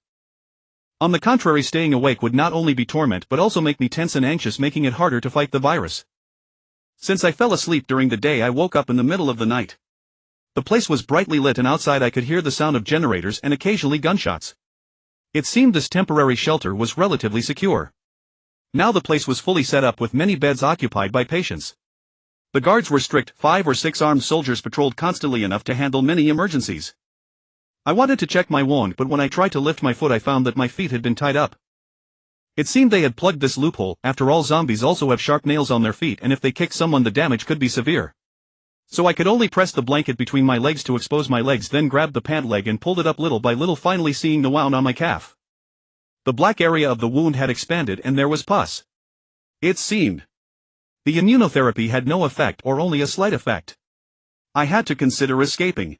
On the contrary, staying awake would not only be torment but also make me tense and anxious, making it harder to fight the virus. Since I fell asleep during the day I woke up in the middle of the night. The place was brightly lit and outside I could hear the sound of generators and occasionally gunshots. It seemed this temporary shelter was relatively secure. Now the place was fully set up with many beds occupied by patients. The guards were strict. 5 or 6 armed soldiers patrolled constantly, enough to handle many emergencies. I wanted to check my wound, but when I tried to lift my foot I found that my feet had been tied up. It seemed they had plugged this loophole. After all, zombies also have sharp nails on their feet, and if they kick someone the damage could be severe. So I could only press the blanket between my legs to expose my legs, then grabbed the pant leg and pulled it up little by little, finally seeing the wound on my calf. The black area of the wound had expanded and there was pus. It seemed the immunotherapy had no effect, or only a slight effect. I had to consider escaping.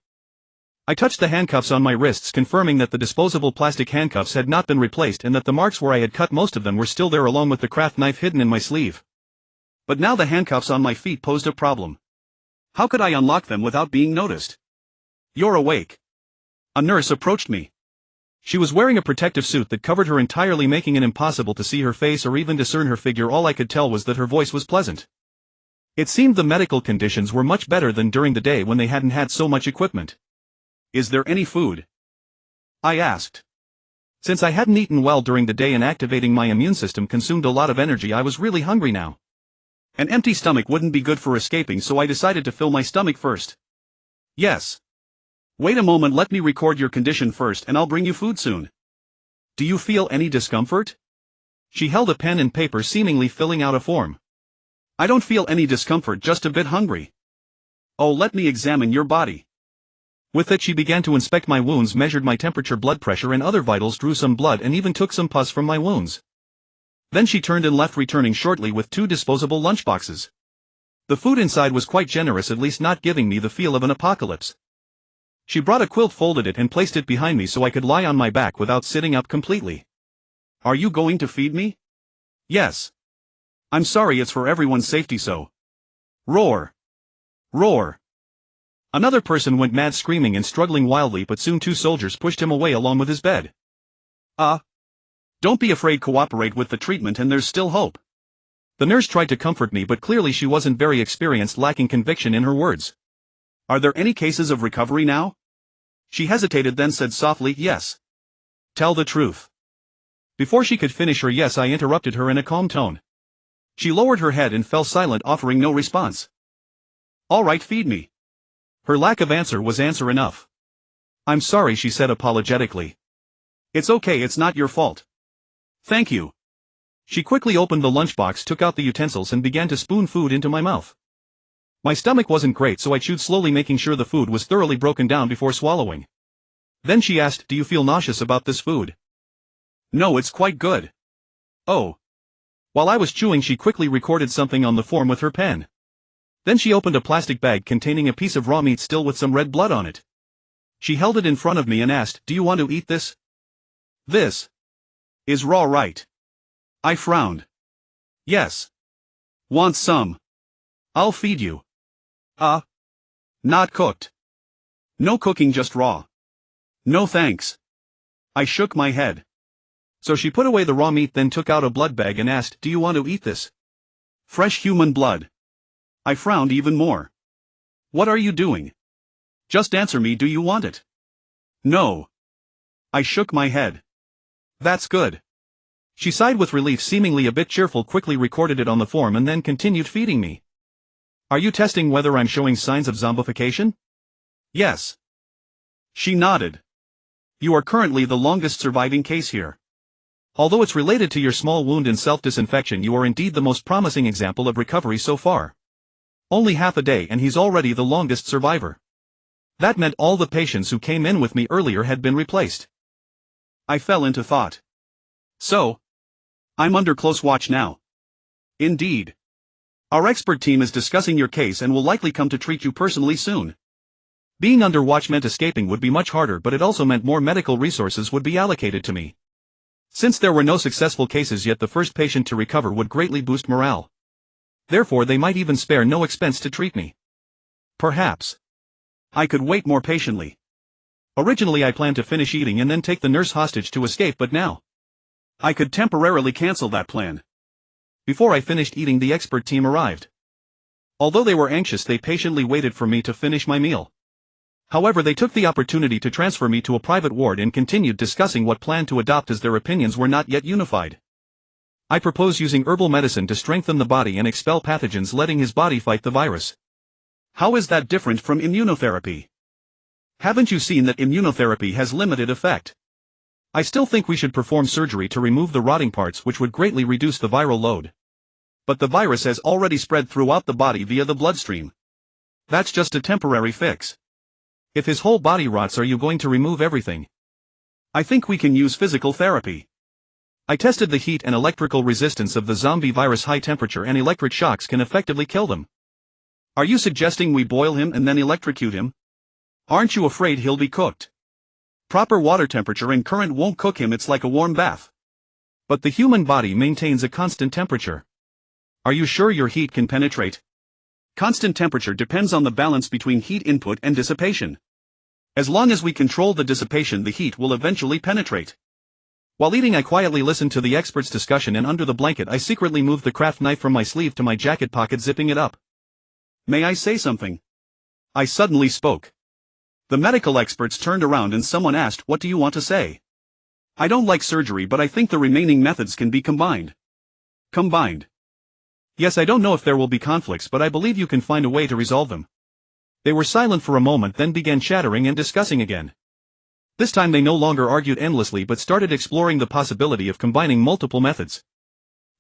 I touched the handcuffs on my wrists, confirming that the disposable plastic handcuffs had not been replaced and that the marks where I had cut most of them were still there, along with the craft knife hidden in my sleeve. But now the handcuffs on my feet posed a problem. How could I unlock them without being noticed? "You're awake." A nurse approached me. She was wearing a protective suit that covered her entirely, making it impossible to see her face or even discern her figure. All I could tell was that her voice was pleasant. It seemed the medical conditions were much better than during the day when they hadn't had so much equipment. "Is there any food?" I asked. Since I hadn't eaten well during the day and activating my immune system consumed a lot of energy, I was really hungry now. An empty stomach wouldn't be good for escaping, so I decided to fill my stomach first. "Yes." "Wait a moment, let me record your condition first and I'll bring you food soon." "Do you feel any discomfort?" She held a pen and paper, seemingly filling out a form. "I don't feel any discomfort, just a bit hungry." "Oh, let me examine your body." With it she began to inspect my wounds, measured my temperature, blood pressure and other vitals, drew some blood and even took some pus from my wounds. Then she turned and left, returning shortly with 2 disposable lunchboxes. The food inside was quite generous, at least not giving me the feel of an apocalypse. She brought a quilt, folded it and placed it behind me so I could lie on my back without sitting up completely. "Are you going to feed me?" "Yes." "I'm sorry, it's for everyone's safety, so." Roar. Roar. Another person went mad, screaming and struggling wildly, but soon 2 soldiers pushed him away along with his bed. Don't be afraid, cooperate with the treatment and there's still hope." The nurse tried to comfort me, but clearly she wasn't very experienced, lacking conviction in her words. "Are there any cases of recovery now?" She hesitated, then said softly, "Yes." "Tell the truth." Before she could finish her yes, I interrupted her in a calm tone. She lowered her head and fell silent, offering no response. "All right, feed me." Her lack of answer was answer enough. "I'm sorry," she said apologetically. "It's okay, it's not your fault." "Thank you." She quickly opened the lunchbox, took out the utensils and began to spoon food into my mouth. My stomach wasn't great, so I chewed slowly, making sure the food was thoroughly broken down before swallowing. Then she asked, "Do you feel nauseous about this food?" "No, it's quite good." "Oh." While I was chewing, she quickly recorded something on the form with her pen. Then she opened a plastic bag containing a piece of raw meat, still with some red blood on it. She held it in front of me and asked, "Do you want to eat this?" "This is raw, right?" I frowned. "Yes." "Want some?" "I'll feed you." Not cooked." "No cooking, just raw." "No thanks." I shook my head. So she put away the raw meat, then took out a blood bag and asked, "Do you want to eat this?" "Fresh human blood." I frowned even more. "What are you doing? Just answer me, do you want it?" "No." I shook my head. "That's good." She sighed with relief, seemingly a bit cheerful, quickly recorded it on the form and then continued feeding me. "Are you testing whether I'm showing signs of zombification?" "Yes." She nodded. "You are currently the longest surviving case here. Although it's related to your small wound and self-disinfection, you are indeed the most promising example of recovery so far. Only half a day and he's already the longest survivor." That meant all the patients who came in with me earlier had been replaced. I fell into thought. So, I'm under close watch now. Indeed. Our expert team is discussing your case and will likely come to treat you personally soon. Being under watch meant escaping would be much harder, but it also meant more medical resources would be allocated to me. Since there were no successful cases yet, the first patient to recover would greatly boost morale. Therefore they might even spare no expense to treat me. Perhaps I could wait more patiently. Originally I planned to finish eating and then take the nurse hostage to escape, but now I could temporarily cancel that plan. Before I finished eating, the expert team arrived. Although they were anxious, they patiently waited for me to finish my meal. However, they took the opportunity to transfer me to a private ward and continued discussing what plan to adopt, as their opinions were not yet unified. I propose using herbal medicine to strengthen the body and expel pathogens, letting his body fight the virus. How is that different from immunotherapy? Haven't you seen that immunotherapy has limited effect? I still think we should perform surgery to remove the rotting parts, which would greatly reduce the viral load. But the virus has already spread throughout the body via the bloodstream. That's just a temporary fix. If his whole body rots, are you going to remove everything? I think we can use physical therapy. I tested the heat and electrical resistance of the zombie virus. High temperature and electric shocks can effectively kill them. Are you suggesting we boil him and then electrocute him? Aren't you afraid he'll be cooked? Proper water temperature and current won't cook him, it's like a warm bath. But the human body maintains a constant temperature. Are you sure your heat can penetrate? Constant temperature depends on the balance between heat input and dissipation. As long as we control the dissipation, the heat will eventually penetrate. While eating, I quietly listened to the experts' discussion, and under the blanket I secretly moved the craft knife from my sleeve to my jacket pocket, zipping it up. May I say something? I suddenly spoke. The medical experts turned around and someone asked, "What do you want to say?" I don't like surgery, but I think the remaining methods can be combined. Combined? Yes, I don't know if there will be conflicts, but I believe you can find a way to resolve them. They were silent for a moment, then began chattering and discussing again. This time they no longer argued endlessly but started exploring the possibility of combining multiple methods.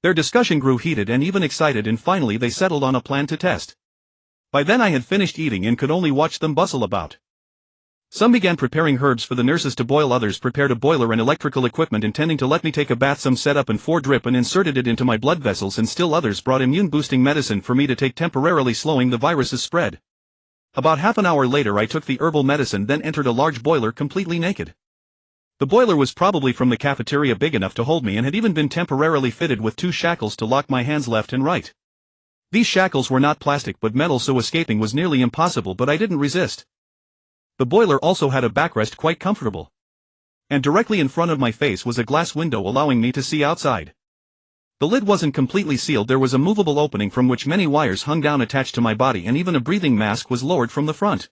Their discussion grew heated and even excited, and finally they settled on a plan to test. By then I had finished eating and could only watch them bustle about. Some began preparing herbs for the nurses to boil, others prepared a boiler and electrical equipment intending to let me take a bath, some set up and 4 drip and inserted it into my blood vessels, and still others brought immune-boosting medicine for me to take, temporarily slowing the virus's spread. About half an hour later I took the herbal medicine, then entered a large boiler completely naked. The boiler was probably from the cafeteria, big enough to hold me, and had even been temporarily fitted with 2 shackles to lock my hands left and right. These shackles were not plastic but metal, so escaping was nearly impossible, but I didn't resist. The boiler also had a backrest, quite comfortable. And directly in front of my face was a glass window allowing me to see outside. The lid wasn't completely sealed, there was a movable opening from which many wires hung down attached to my body, and even a breathing mask was lowered from the front.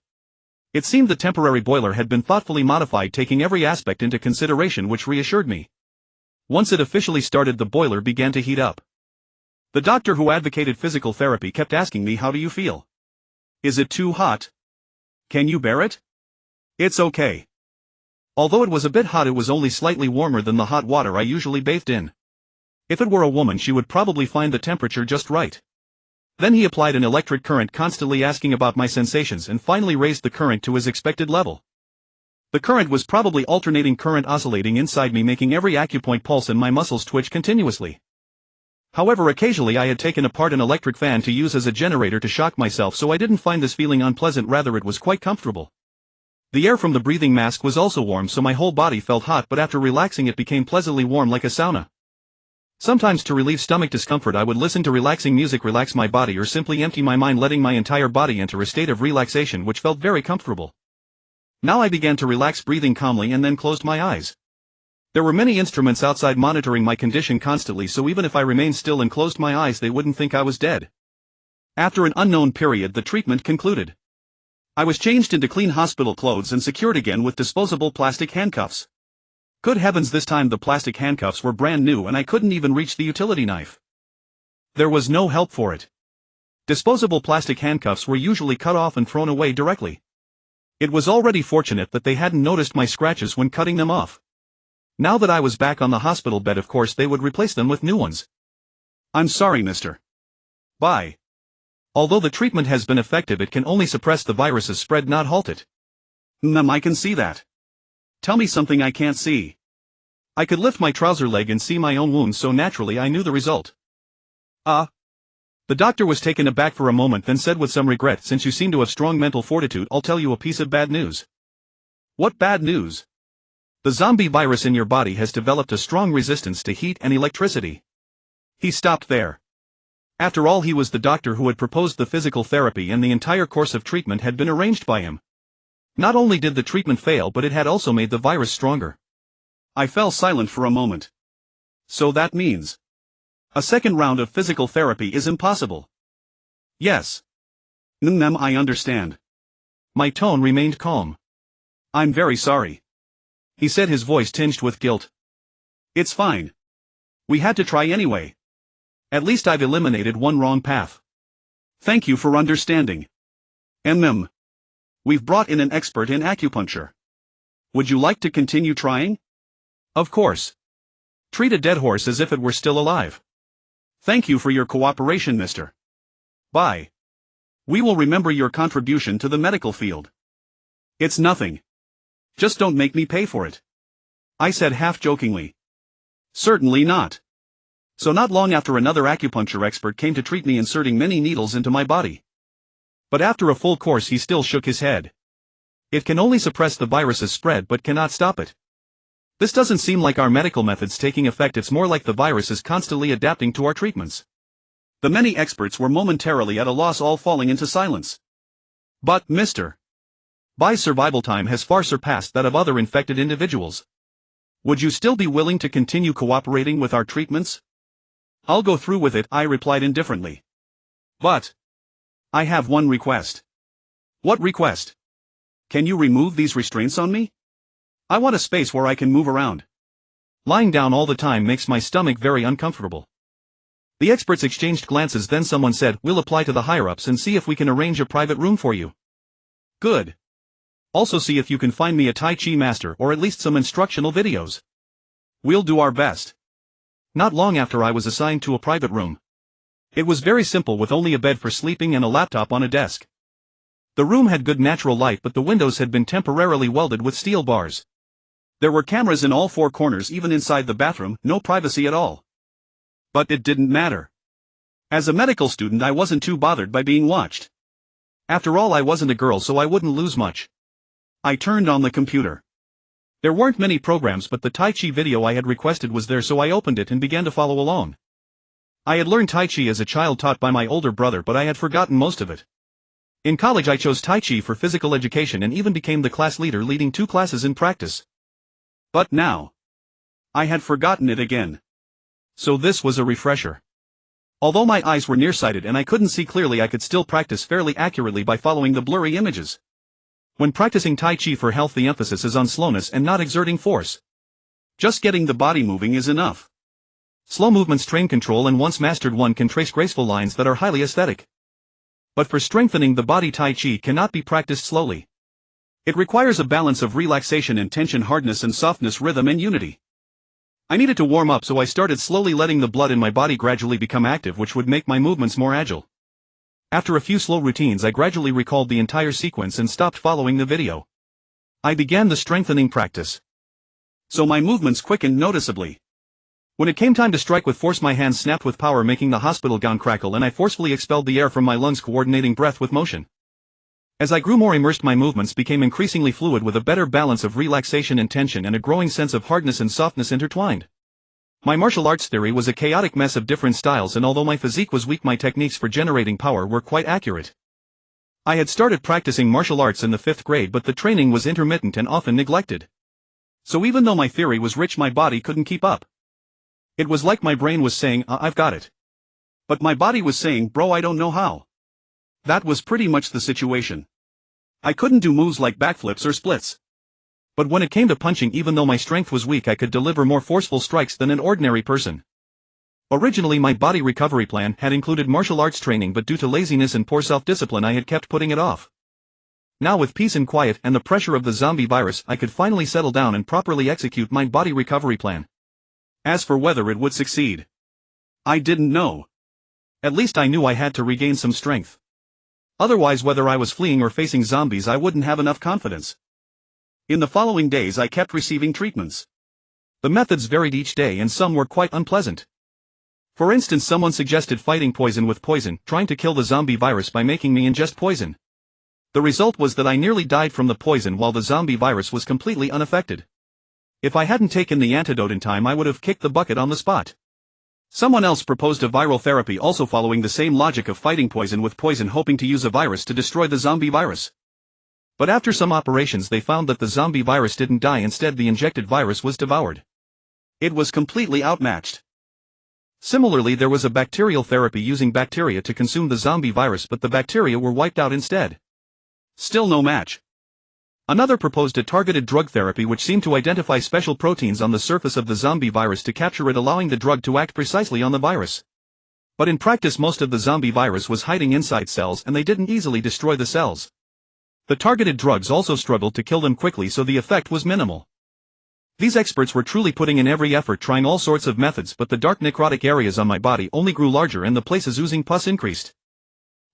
It seemed the temporary boiler had been thoughtfully modified, taking every aspect into consideration, which reassured me. Once it officially started, the boiler began to heat up. The doctor who advocated physical therapy kept asking me, "How do you feel? Is it too hot? Can you bear it?" "It's okay." Although it was a bit hot, it was only slightly warmer than the hot water I usually bathed in. If it were a woman, she would probably find the temperature just right. Then he applied an electric current, constantly asking about my sensations, and finally raised the current to his expected level. The current was probably alternating current oscillating inside me, making every acupoint pulse and my muscles twitch continuously. However, occasionally I had taken apart an electric fan to use as a generator to shock myself, so I didn't find this feeling unpleasant, rather it was quite comfortable. The air from the breathing mask was also warm, so my whole body felt hot, but after relaxing it became pleasantly warm like a sauna. Sometimes, to relieve stomach discomfort, I would listen to relaxing music, relax my body, or simply empty my mind, letting my entire body enter a state of relaxation which felt very comfortable. Now I began to relax, breathing calmly, and then closed my eyes. There were many instruments outside monitoring my condition constantly, so even if I remained still and closed my eyes, they wouldn't think I was dead. After an unknown period, the treatment concluded. I was changed into clean hospital clothes and secured again with disposable plastic handcuffs. Good heavens, this time the plastic handcuffs were brand new and I couldn't even reach the utility knife. There was no help for it. Disposable plastic handcuffs were usually cut off and thrown away directly. It was already fortunate that they hadn't noticed my scratches when cutting them off. Now that I was back on the hospital bed, of course they would replace them with new ones. "I'm sorry, mister. Bye. Although the treatment has been effective, it can only suppress the virus's spread, not halt it." I can see that. Tell me something I can't see." I could lift my trouser leg and see my own wounds, so naturally I knew the result. The doctor was taken aback for a moment, then said with some regret, "Since you seem to have strong mental fortitude, I'll tell you a piece of bad news." "What bad news?" "The zombie virus in your body has developed a strong resistance to heat and electricity." He stopped there. After all, he was the doctor who had proposed the physical therapy, and the entire course of treatment had been arranged by him. Not only did the treatment fail, but it had also made the virus stronger. I fell silent for a moment. So that means a second round of physical therapy is impossible? Yes. I understand. My tone remained calm. "I'm very sorry," he said, his voice tinged with guilt. "It's fine. We had to try anyway. At least I've eliminated one wrong path. Thank you for understanding. We've brought in an expert in acupuncture. Would you like to continue trying?" "Of course. Treat a dead horse as if it were still alive." "Thank you for your cooperation, mister. Bye. We will remember your contribution to the medical field." "It's nothing. Just don't make me pay for it," I said half-jokingly. "Certainly not." So not long after, another acupuncture expert came to treat me, inserting many needles into my body. But after a full course he still shook his head. "It can only suppress the virus's spread but cannot stop it. This doesn't seem like our medical methods taking effect, it's more like the virus is constantly adapting to our treatments." The many experts were momentarily at a loss, all falling into silence. "But, mister, Bai's survival time has far surpassed that of other infected individuals. Would you still be willing to continue cooperating with our treatments? I'll go through with it, I replied indifferently. But I have one request. What request? Can you remove these restraints on me? I want a space where I can move around. Lying down all the time makes my stomach very uncomfortable. The experts exchanged glances, then someone said, we'll apply to the higher-ups and see if we can arrange a private room for you. Good. Also see if you can find me a Tai Chi master or at least some instructional videos. We'll do our best. Not long after I was assigned to a private room. It was very simple with only a bed for sleeping and a laptop on a desk. The room had good natural light, but the windows had been temporarily welded with steel bars. There were cameras in all four corners, even inside the bathroom, no privacy at all. But it didn't matter. As a medical student, I wasn't too bothered by being watched. After all, I wasn't a girl, so I wouldn't lose much. I turned on the computer. There weren't many programs, but the Tai Chi video I had requested was there, so I opened it and began to follow along. I had learned Tai Chi as a child taught by my older brother, but I had forgotten most of it. In college I chose Tai Chi for physical education and even became the class leader, leading 2 classes in practice. But now, I had forgotten it again. So this was a refresher. Although my eyes were nearsighted and I couldn't see clearly, I could still practice fairly accurately by following the blurry images. When practicing Tai Chi for health, the emphasis is on slowness and not exerting force. Just getting the body moving is enough. Slow movements train control, and once mastered, one can trace graceful lines that are highly aesthetic. But for strengthening the body, Tai Chi cannot be practiced slowly. It requires a balance of relaxation and tension, hardness and softness, rhythm and unity. I needed to warm up, so I started slowly letting the blood in my body gradually become active, which would make my movements more agile. After a few slow routines, I gradually recalled the entire sequence and stopped following the video. I began the strengthening practice. So my movements quickened noticeably. When it came time to strike with force, my hands snapped with power, making the hospital gown crackle, and I forcefully expelled the air from my lungs, coordinating breath with motion. As I grew more immersed, my movements became increasingly fluid, with a better balance of relaxation and tension and a growing sense of hardness and softness intertwined. My martial arts theory was a chaotic mess of different styles, and although my physique was weak, my techniques for generating power were quite accurate. I had started practicing martial arts in the 5th grade, but the training was intermittent and often neglected. So even though my theory was rich, my body couldn't keep up. It was like my brain was saying, I've got it. But my body was saying, bro, I don't know how. That was pretty much the situation. I couldn't do moves like backflips or splits. But when it came to punching, even though my strength was weak, I could deliver more forceful strikes than an ordinary person. Originally, my body recovery plan had included martial arts training, but due to laziness and poor self-discipline, I had kept putting it off. Now, with peace and quiet and the pressure of the zombie virus, I could finally settle down and properly execute my body recovery plan. As for whether it would succeed, I didn't know. At least I knew I had to regain some strength. Otherwise, whether I was fleeing or facing zombies, I wouldn't have enough confidence. In the following days, I kept receiving treatments. The methods varied each day, and some were quite unpleasant. For instance, someone suggested fighting poison with poison, trying to kill the zombie virus by making me ingest poison. The result was that I nearly died from the poison, while the zombie virus was completely unaffected. If I hadn't taken the antidote in time, I would have kicked the bucket on the spot. Someone else proposed a viral therapy, also following the same logic of fighting poison with poison, hoping to use a virus to destroy the zombie virus. But after some operations, they found that the zombie virus didn't die, instead the injected virus was devoured. It was completely outmatched. Similarly, there was a bacterial therapy using bacteria to consume the zombie virus, but the bacteria were wiped out instead. Still no match. Another proposed a targeted drug therapy, which seemed to identify special proteins on the surface of the zombie virus to capture it, allowing the drug to act precisely on the virus. But in practice, most of the zombie virus was hiding inside cells, and they didn't easily destroy the cells. The targeted drugs also struggled to kill them quickly, so the effect was minimal. These experts were truly putting in every effort, trying all sorts of methods, but the dark necrotic areas on my body only grew larger and the places oozing pus increased.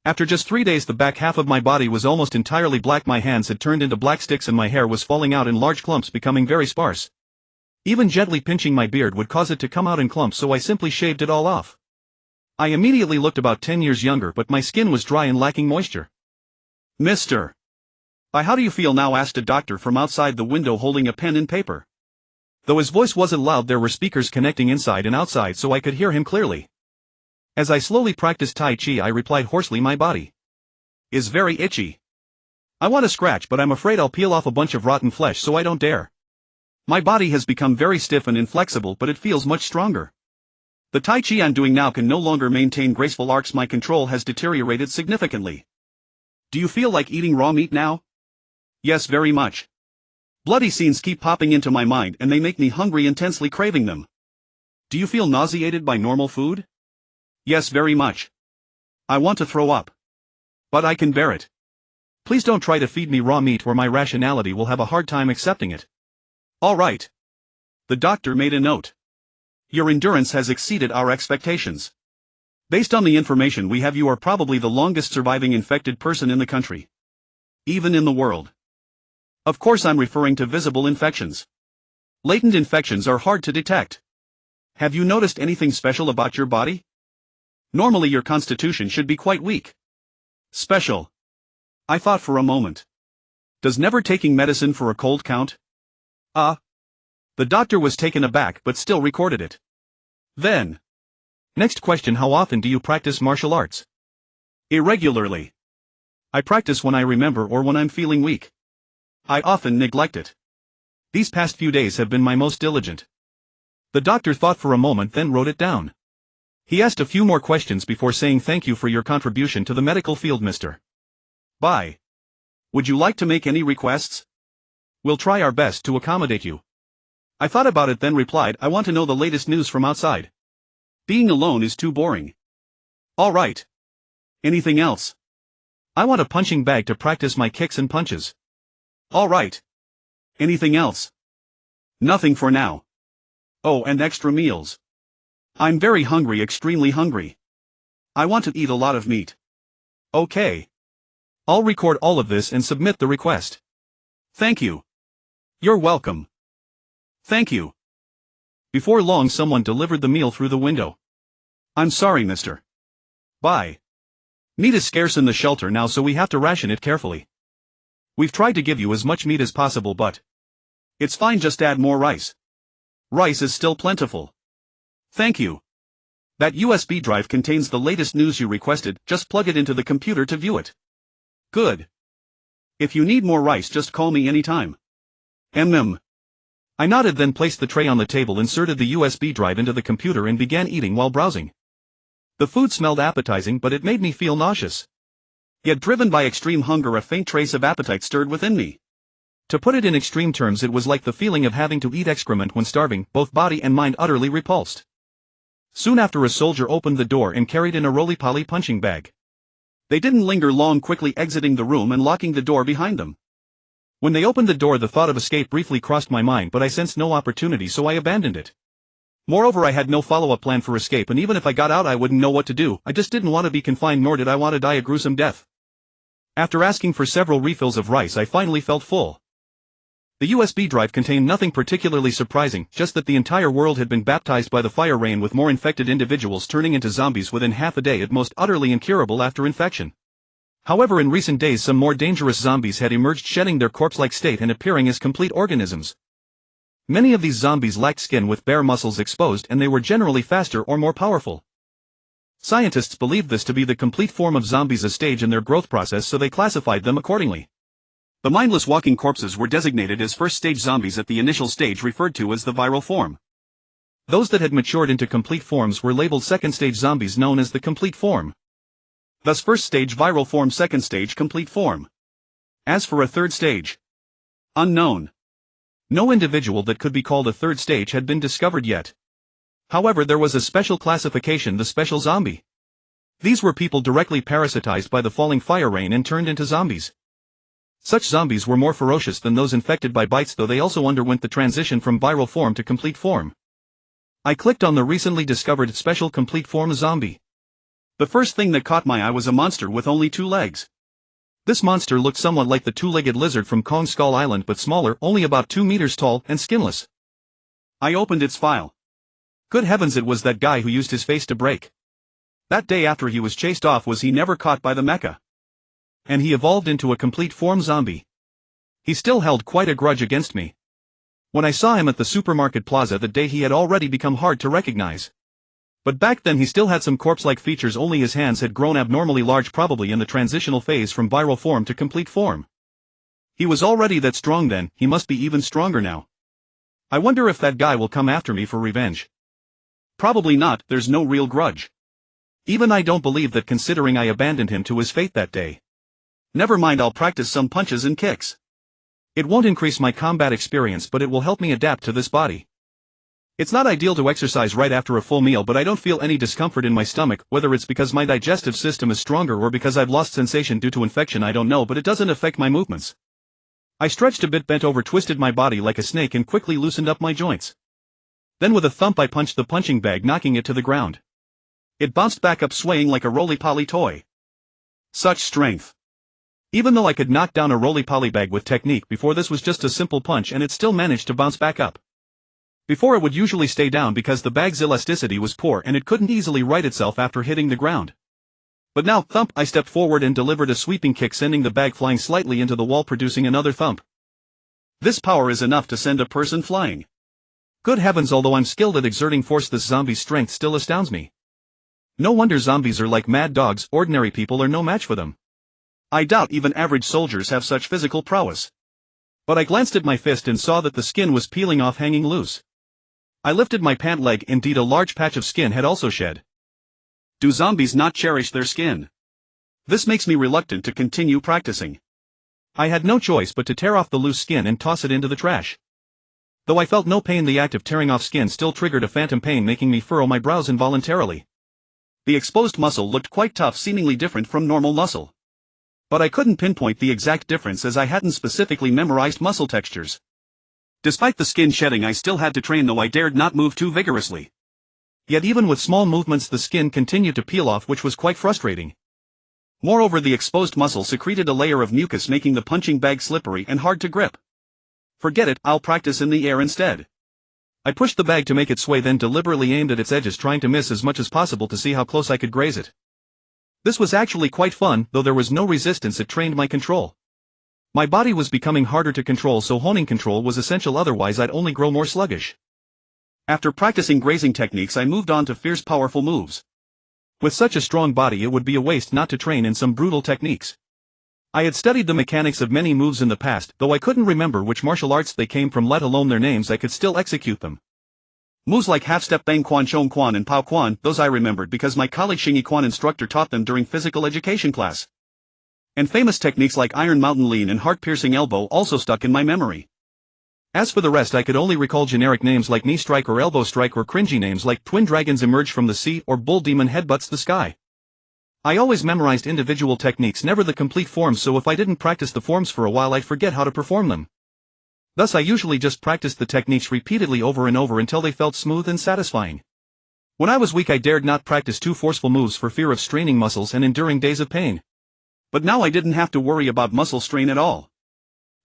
After just 3 days, the back half of my body was almost entirely black, my hands had turned into black sticks, and my hair was falling out in large clumps, becoming very sparse. Even gently pinching my beard would cause it to come out in clumps, so I simply shaved it all off. I immediately looked about 10 years younger, but my skin was dry and lacking moisture. "Mister, how do you feel now?" asked a doctor from outside the window, holding a pen and paper. Though his voice wasn't loud, there were speakers connecting inside and outside, so I could hear him clearly. As I slowly practiced Tai Chi, I replied hoarsely, "My body is very itchy." I want to scratch, but I'm afraid I'll peel off a bunch of rotten flesh, so I don't dare. My body has become very stiff and inflexible, but it feels much stronger. The Tai Chi I'm doing now can no longer maintain graceful arcs. My control has deteriorated significantly. Do you feel like eating raw meat now? Yes, very much. Bloody scenes keep popping into my mind and they make me hungry, intensely craving them. Do you feel nauseated by normal food? Yes, very much. I want to throw up. But I can bear it. Please don't try to feed me raw meat or my rationality will have a hard time accepting it. All right. The doctor made a note. Your endurance has exceeded our expectations. Based on the information we have, you are probably the longest surviving infected person in the country. Even in the world. Of course, I'm referring to visible infections. Latent infections are hard to detect. Have you noticed anything special about your body? Normally your constitution should be quite weak. Special. I thought for a moment. Does never taking medicine for a cold count? The doctor was taken aback but still recorded it. Then. Next question: how often do you practice martial arts? Irregularly. I practice when I remember or when I'm feeling weak. I often neglect it. These past few days have been my most diligent. The doctor thought for a moment, then wrote it down. He asked a few more questions before saying, "Thank you for your contribution to the medical field, Mr. Bye. Would you like to make any requests? We'll try our best to accommodate you." I thought about it, then replied, "I want to know the latest news from outside. Being alone is too boring." All right. Anything else? I want a punching bag to practice my kicks and punches. All right. Anything else? Nothing for now. Oh, and extra meals. I'm very hungry, extremely hungry. I want to eat a lot of meat. Okay. I'll record all of this and submit the request. Thank you. You're welcome. Thank you. Before long, someone delivered the meal through the window. I'm sorry, Mr. Bye. Meat is scarce in the shelter now, so we have to ration it carefully. We've tried to give you as much meat as possible, but it's fine, just add more rice. Rice is still plentiful. Thank you. That USB drive contains the latest news you requested, just plug it into the computer to view it. Good. If you need more rice, just call me anytime. I nodded, then placed the tray on the table, inserted the USB drive into the computer and began eating while browsing. The food smelled appetizing, but it made me feel nauseous. Yet driven by extreme hunger, a faint trace of appetite stirred within me. To put it in extreme terms, it was like the feeling of having to eat excrement when starving, both body and mind utterly repulsed. Soon after, a soldier opened the door and carried in a roly-poly punching bag. They didn't linger long, quickly exiting the room and locking the door behind them. When they opened the door, the thought of escape briefly crossed my mind, but I sensed no opportunity, so I abandoned it. Moreover, I had no follow-up plan for escape, and even if I got out, I wouldn't know what to do. I just didn't want to be confined, nor did I want to die a gruesome death. After asking for several refills of rice, I finally felt full. The USB drive contained nothing particularly surprising, just that the entire world had been baptized by the fire rain, with more infected individuals turning into zombies within half a day, at most utterly incurable after infection. However, in recent days some more dangerous zombies had emerged, shedding their corpse-like state and appearing as complete organisms. Many of these zombies lacked skin, with bare muscles exposed, and they were generally faster or more powerful. Scientists believed this to be the complete form of zombies, a stage in their growth process, so they classified them accordingly. The mindless walking corpses were designated as first-stage zombies at the initial stage, referred to as the viral form. Those that had matured into complete forms were labeled second-stage zombies, known as the complete form. Thus, first stage viral form, second stage complete form. As for a third stage, unknown. No individual that could be called a third stage had been discovered yet. However, there was a special classification, the special zombie. These were people directly parasitized by the falling fire rain and turned into zombies. Such zombies were more ferocious than those infected by bites, though they also underwent the transition from viral form to complete form. I clicked on the recently discovered special complete form zombie. The first thing that caught my eye was a monster with only 2 legs. This monster looked somewhat like the two-legged lizard from Kong Skull Island, but smaller, only about 2 meters tall, and skinless. I opened its file. Good heavens, it was that guy who used his face to break. That day after he was chased off, was he never caught by the Mecha. And he evolved into a complete form zombie. He still held quite a grudge against me. When I saw him at the supermarket plaza that day, he had already become hard to recognize. But back then he still had some corpse-like features, only his hands had grown abnormally large, probably in the transitional phase from viral form to complete form. He was already that strong then, he must be even stronger now. I wonder if that guy will come after me for revenge. Probably not, there's no real grudge. Even I don't believe that, considering I abandoned him to his fate that day. Never mind, I'll practice some punches and kicks. It won't increase my combat experience, but it will help me adapt to this body. It's not ideal to exercise right after a full meal, but I don't feel any discomfort in my stomach, whether it's because my digestive system is stronger or because I've lost sensation due to infection, I don't know, but it doesn't affect my movements. I stretched a bit, bent over, twisted my body like a snake and quickly loosened up my joints. Then with a thump I punched the punching bag, knocking it to the ground. It bounced back up, swaying like a roly-poly toy. Such strength. Even though I could knock down a roly-poly bag with technique before, this was just a simple punch and it still managed to bounce back up. Before, it would usually stay down because the bag's elasticity was poor and it couldn't easily right itself after hitting the ground. But now, thump, I stepped forward and delivered a sweeping kick, sending the bag flying slightly into the wall, producing another thump. This power is enough to send a person flying. Good heavens, although I'm skilled at exerting force, this zombie's strength still astounds me. No wonder zombies are like mad dogs, ordinary people are no match for them. I doubt even average soldiers have such physical prowess. But I glanced at my fist and saw that the skin was peeling off, hanging loose. I lifted my pant leg, indeed a large patch of skin had also shed. Do zombies not cherish their skin? This makes me reluctant to continue practicing. I had no choice but to tear off the loose skin and toss it into the trash. Though I felt no pain, the act of tearing off skin still triggered a phantom pain, making me furrow my brows involuntarily. The exposed muscle looked quite tough, seemingly different from normal muscle. But I couldn't pinpoint the exact difference as I hadn't specifically memorized muscle textures. Despite the skin shedding, I still had to train, though I dared not move too vigorously. Yet even with small movements the skin continued to peel off, which was quite frustrating. Moreover, the exposed muscle secreted a layer of mucus, making the punching bag slippery and hard to grip. Forget it, I'll practice in the air instead. I pushed the bag to make it sway, then deliberately aimed at its edges, trying to miss as much as possible to see how close I could graze it. This was actually quite fun, though there was no resistance. It trained my control. My body was becoming harder to control, so honing control was essential, otherwise I'd only grow more sluggish. After practicing grazing techniques, I moved on to fierce, powerful moves. With such a strong body, it would be a waste not to train in some brutal techniques. I had studied the mechanics of many moves in the past, though I couldn't remember which martial arts they came from, let alone their names. I could still execute them. Moves like half-step, bang quan, chong quan and pao quan, those I remembered because my colleague Shingi Quan instructor taught them during physical education class. And famous techniques like Iron Mountain Lean and heart-piercing elbow also stuck in my memory. As for the rest, I could only recall generic names like knee strike or elbow strike, or cringy names like twin dragons emerge from the sea or bull demon headbutts the sky. I always memorized individual techniques, never the complete forms, so if I didn't practice the forms for a while I'd forget how to perform them. Thus I usually just practiced the techniques repeatedly over and over until they felt smooth and satisfying. When I was weak I dared not practice too forceful moves for fear of straining muscles and enduring days of pain. But now I didn't have to worry about muscle strain at all.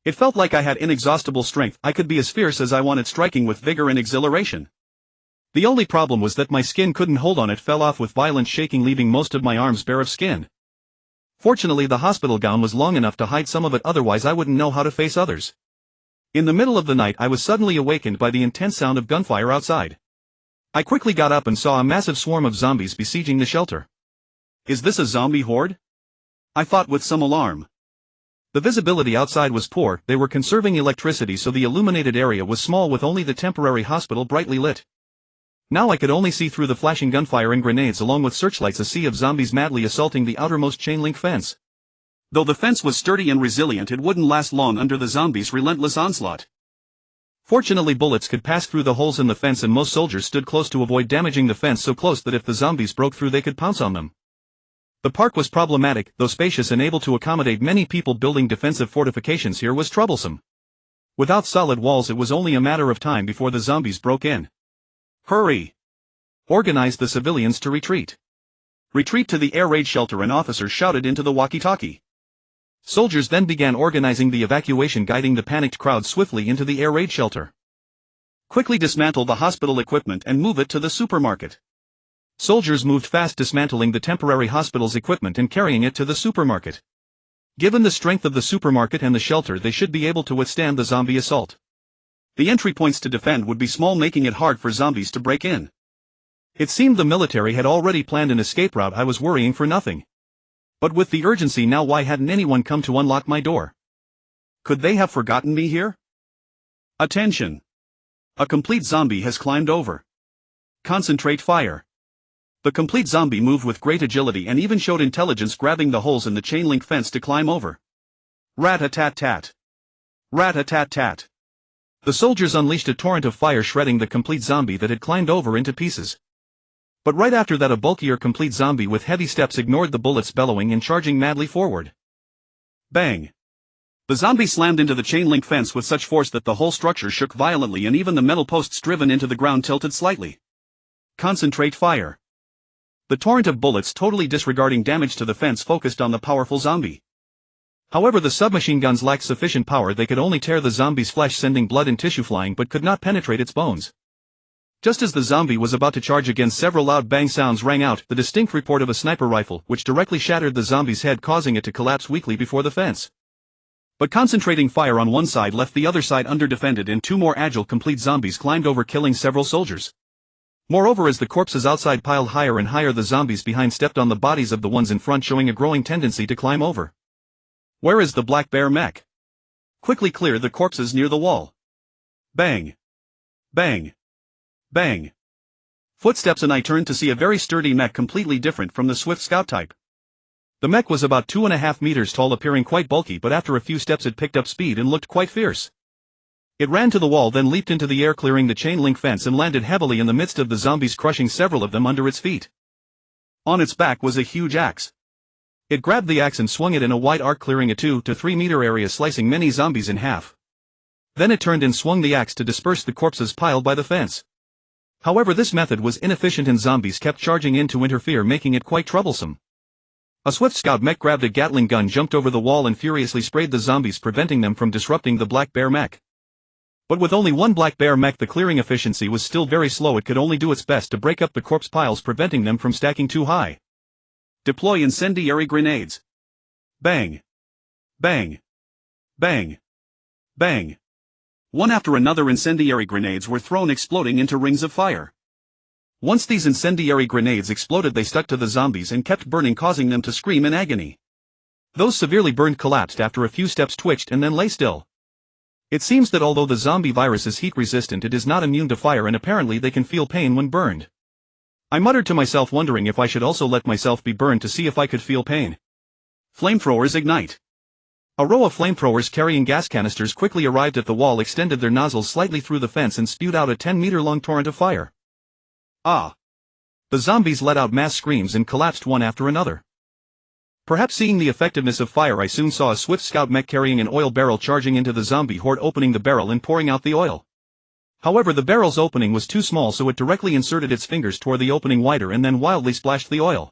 It felt like I had inexhaustible strength. I could be as fierce as I wanted, striking with vigor and exhilaration. The only problem was that my skin couldn't hold on, it fell off with violent shaking, leaving most of my arms bare of skin. Fortunately the hospital gown was long enough to hide some of it, otherwise I wouldn't know how to face others. In the middle of the night I was suddenly awakened by the intense sound of gunfire outside. I quickly got up and saw a massive swarm of zombies besieging the shelter. Is this a zombie horde? I thought with some alarm. The visibility outside was poor. They were conserving electricity, so the illuminated area was small with only the temporary hospital brightly lit. Now I could only see through the flashing gunfire and grenades, along with searchlights, a sea of zombies madly assaulting the outermost chain-link fence. Though the fence was sturdy and resilient, it wouldn't last long under the zombies' relentless onslaught. Fortunately bullets could pass through the holes in the fence, and most soldiers stood close to avoid damaging the fence, so close that if the zombies broke through they could pounce on them. The park was problematic. Though spacious and able to accommodate many people, building defensive fortifications here was troublesome. Without solid walls it was only a matter of time before the zombies broke in. Hurry! Organize the civilians to retreat. Retreat to the air raid shelter, an officer shouted into the walkie-talkie. Soldiers then began organizing the evacuation, guiding the panicked crowd swiftly into the air raid shelter. Quickly dismantle the hospital equipment and move it to the supermarket. Soldiers moved fast, dismantling the temporary hospital's equipment and carrying it to the supermarket. Given the strength of the supermarket and the shelter, they should be able to withstand the zombie assault. The entry points to defend would be small, making it hard for zombies to break in. It seemed the military had already planned an escape route. I was worrying for nothing. But with the urgency now, why hadn't anyone come to unlock my door? Could they have forgotten me here? Attention! A complete zombie has climbed over. Concentrate fire. The complete zombie moved with great agility and even showed intelligence, grabbing the holes in the chain link fence to climb over. Rat-a-tat-tat. Rat-a-tat-tat. The soldiers unleashed a torrent of fire, shredding the complete zombie that had climbed over into pieces. But right after that, a bulkier complete zombie with heavy steps ignored the bullets, bellowing and charging madly forward. Bang! The zombie slammed into the chain link fence with such force that the whole structure shook violently and even the metal posts driven into the ground tilted slightly. Concentrate fire. The torrent of bullets, totally disregarding damage to the fence, focused on the powerful zombie. However, the submachine guns lacked sufficient power. They could only tear the zombie's flesh, sending blood and tissue flying, but could not penetrate its bones. Just as the zombie was about to charge again, several loud bang sounds rang out, the distinct report of a sniper rifle, which directly shattered the zombie's head, causing it to collapse weakly before the fence. But concentrating fire on one side left the other side underdefended, and two more agile complete zombies climbed over, killing several soldiers. Moreover, as the corpses outside piled higher and higher, the zombies behind stepped on the bodies of the ones in front, showing a growing tendency to climb over. Where is the black bear mech? Quickly clear the corpses near the wall. Bang! Bang! Bang! Footsteps, and I turned to see a very sturdy mech, completely different from the Swift Scout type. The mech was about 2.5 meters tall, appearing quite bulky, but after a few steps it picked up speed and looked quite fierce. It ran to the wall, then leaped into the air, clearing the chain link fence, and landed heavily in the midst of the zombies, crushing several of them under its feet. On its back was a huge axe. It grabbed the axe and swung it in a wide arc, clearing a 2 to 3 meter area, slicing many zombies in half. Then it turned and swung the axe to disperse the corpses piled by the fence. However, this method was inefficient and zombies kept charging in to interfere, making it quite troublesome. A Swift Scout mech grabbed a Gatling gun, jumped over the wall and furiously sprayed the zombies, preventing them from disrupting the black bear mech. But with only one black bear mech, the clearing efficiency was still very slow. It could only do its best to break up the corpse piles, preventing them from stacking too high. Deploy incendiary grenades. Bang! Bang! Bang! Bang! One after another, incendiary grenades were thrown, exploding into rings of fire. Once these incendiary grenades exploded, they stuck to the zombies and kept burning, causing them to scream in agony. Those severely burned collapsed after a few steps, twitched, and then lay still. It seems that although the zombie virus is heat resistant, it is not immune to fire, and apparently they can feel pain when burned. I muttered to myself, wondering if I should also let myself be burned to see if I could feel pain. Flamethrowers ignite. A row of flamethrowers carrying gas canisters quickly arrived at the wall, extended their nozzles slightly through the fence, and spewed out a 10-meter-long torrent of fire. Ah! The zombies let out mass screams and collapsed one after another. Perhaps seeing the effectiveness of fire, I soon saw a Swift Scout mech carrying an oil barrel charging into the zombie horde, opening the barrel and pouring out the oil. However, the barrel's opening was too small, so it directly inserted its fingers toward the opening wider and then wildly splashed the oil.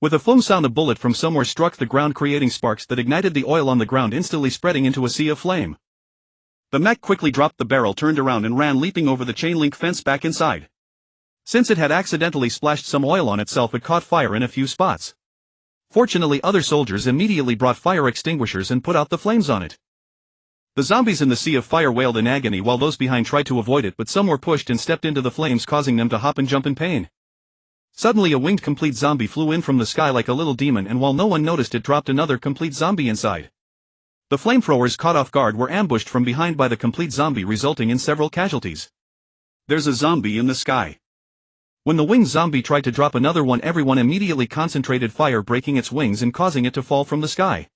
With a flume sound, a bullet from somewhere struck the ground, creating sparks that ignited the oil on the ground, instantly spreading into a sea of flame. The mech quickly dropped the barrel, turned around and ran, leaping over the chain link fence back inside. Since it had accidentally splashed some oil on itself, it caught fire in a few spots. Fortunately, other soldiers immediately brought fire extinguishers and put out the flames on it. The zombies in the sea of fire wailed in agony, while those behind tried to avoid it, but some were pushed and stepped into the flames, causing them to hop and jump in pain. Suddenly, a winged complete zombie flew in from the sky like a little demon, and while no one noticed it, dropped another complete zombie inside. The flamethrowers, caught off guard, were ambushed from behind by the complete zombie, resulting in several casualties. There's a zombie in the sky. When the winged zombie tried to drop another one, everyone immediately concentrated fire, breaking its wings and causing it to fall from the sky.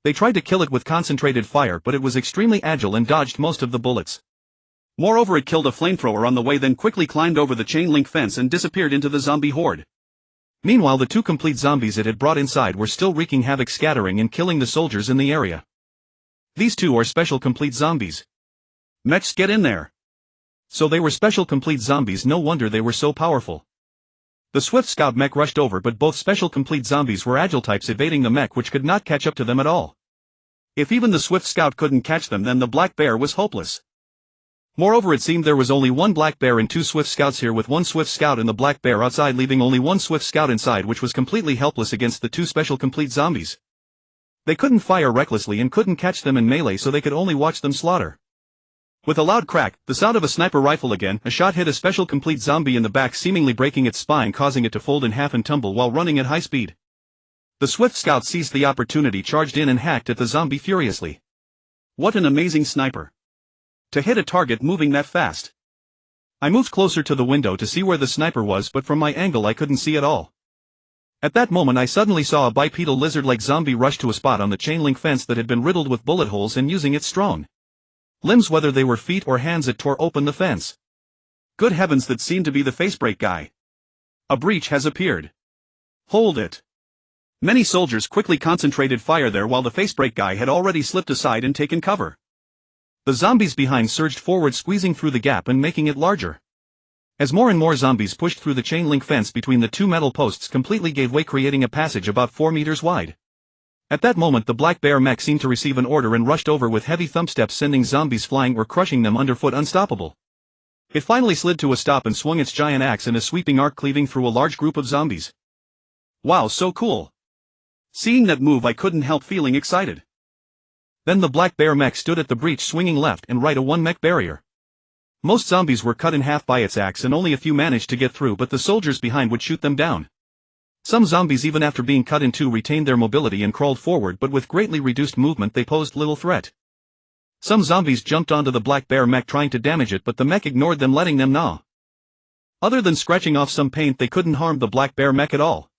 They tried to kill it with concentrated fire, but it was extremely agile and dodged most of the bullets. Moreover, it killed a flamethrower on the way, then quickly climbed over the chain link fence and disappeared into the zombie horde. Meanwhile, the two complete zombies it had brought inside were still wreaking havoc, scattering and killing the soldiers in the area. These two are special complete zombies. Mechs, get in there. So they were special complete zombies, no wonder they were so powerful. The Swift Scout mech rushed over, but both special complete zombies were agile types, evading the mech, which could not catch up to them at all. If even the Swift Scout couldn't catch them, then the black bear was hopeless. Moreover, it seemed there was only one black bear and two Swift Scouts here, with one Swift Scout and the black bear outside, leaving only one Swift Scout inside, which was completely helpless against the two special complete zombies. They couldn't fire recklessly and couldn't catch them in melee, so they could only watch them slaughter. With a loud crack, the sound of a sniper rifle again, a shot hit a special complete zombie in the back, seemingly breaking its spine, causing it to fold in half and tumble while running at high speed. The Swift Scout seized the opportunity, charged in and hacked at the zombie furiously. What an amazing sniper. To hit a target moving that fast. I moved closer to the window to see where the sniper was, but from my angle I couldn't see at all. At that moment I suddenly saw a bipedal lizard-like zombie rush to a spot on the chain-link fence that had been riddled with bullet holes, and using its strong limbs, whether they were feet or hands, it tore open the fence. Good heavens, that seemed to be the facebreak guy. A breach has appeared. Hold it. Many soldiers quickly concentrated fire there while the facebreak guy had already slipped aside and taken cover. The zombies behind surged forward, squeezing through the gap and making it larger. As more and more zombies pushed through the chain-link fence between the two metal posts, completely gave way, creating a passage about 4 meters wide. At that moment the Black Bear mech seemed to receive an order and rushed over with heavy thump steps, sending zombies flying or crushing them underfoot, unstoppable. It finally slid to a stop and swung its giant axe in a sweeping arc, cleaving through a large group of zombies. Wow, so cool. Seeing that move I couldn't help feeling excited. Then the Black Bear mech stood at the breach, swinging left and right, a 1-mech barrier. Most zombies were cut in half by its axe and only a few managed to get through, but the soldiers behind would shoot them down. Some zombies, even after being cut in two, retained their mobility and crawled forward, but with greatly reduced movement they posed little threat. Some zombies jumped onto the Black Bear mech trying to damage it, but the mech ignored them, letting them gnaw. Other than scratching off some paint, they couldn't harm the Black Bear mech at all.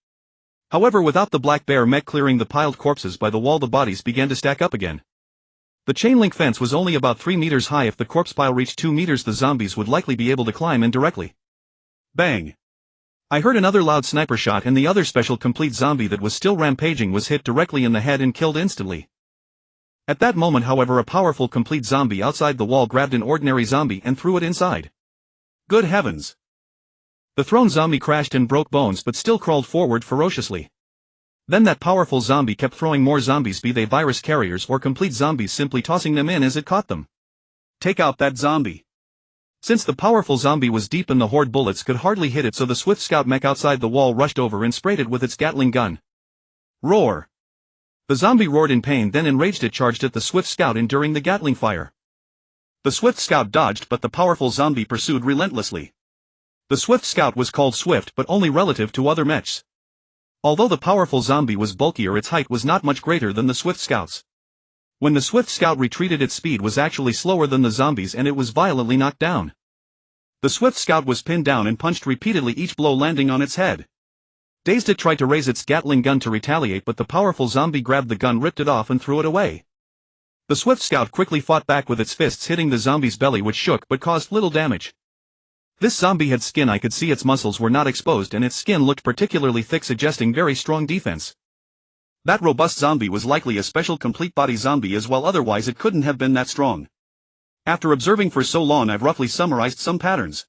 However, without the Black Bear mech clearing the piled corpses by the wall, the bodies began to stack up again. The chain-link fence was only about 3 meters high. If the corpse pile reached 2 meters, the zombies would likely be able to climb in directly. Bang! I heard another loud sniper shot, and the other special complete zombie that was still rampaging was hit directly in the head and killed instantly. At that moment, however, a powerful complete zombie outside the wall grabbed an ordinary zombie and threw it inside. Good heavens! The thrown zombie crashed and broke bones, but still crawled forward ferociously. Then that powerful zombie kept throwing more zombies, be they virus carriers or complete zombies, simply tossing them in as it caught them. Take out that zombie. Since the powerful zombie was deep in the horde, bullets could hardly hit it, so the swift scout mech outside the wall rushed over and sprayed it with its Gatling gun. Roar! The zombie roared in pain, then enraged it charged at the swift scout, enduring the Gatling fire. The swift scout dodged, but the powerful zombie pursued relentlessly. The swift scout was called swift, but only relative to other mechs. Although the powerful zombie was bulkier, its height was not much greater than the swift scout's. When the swift scout retreated, its speed was actually slower than the zombies, and it was violently knocked down. The swift scout was pinned down and punched repeatedly, each blow landing on its head. Dazed, it tried to raise its Gatling gun to retaliate, but the powerful zombie grabbed the gun, ripped it off and threw it away. The swift scout quickly fought back with its fists, hitting the zombie's belly, which shook but caused little damage. This zombie had skin. I could see its muscles were not exposed, and its skin looked particularly thick, suggesting very strong defense. That robust zombie was likely a special complete body zombie as well, otherwise it couldn't have been that strong. After observing for so long, I've roughly summarized some patterns.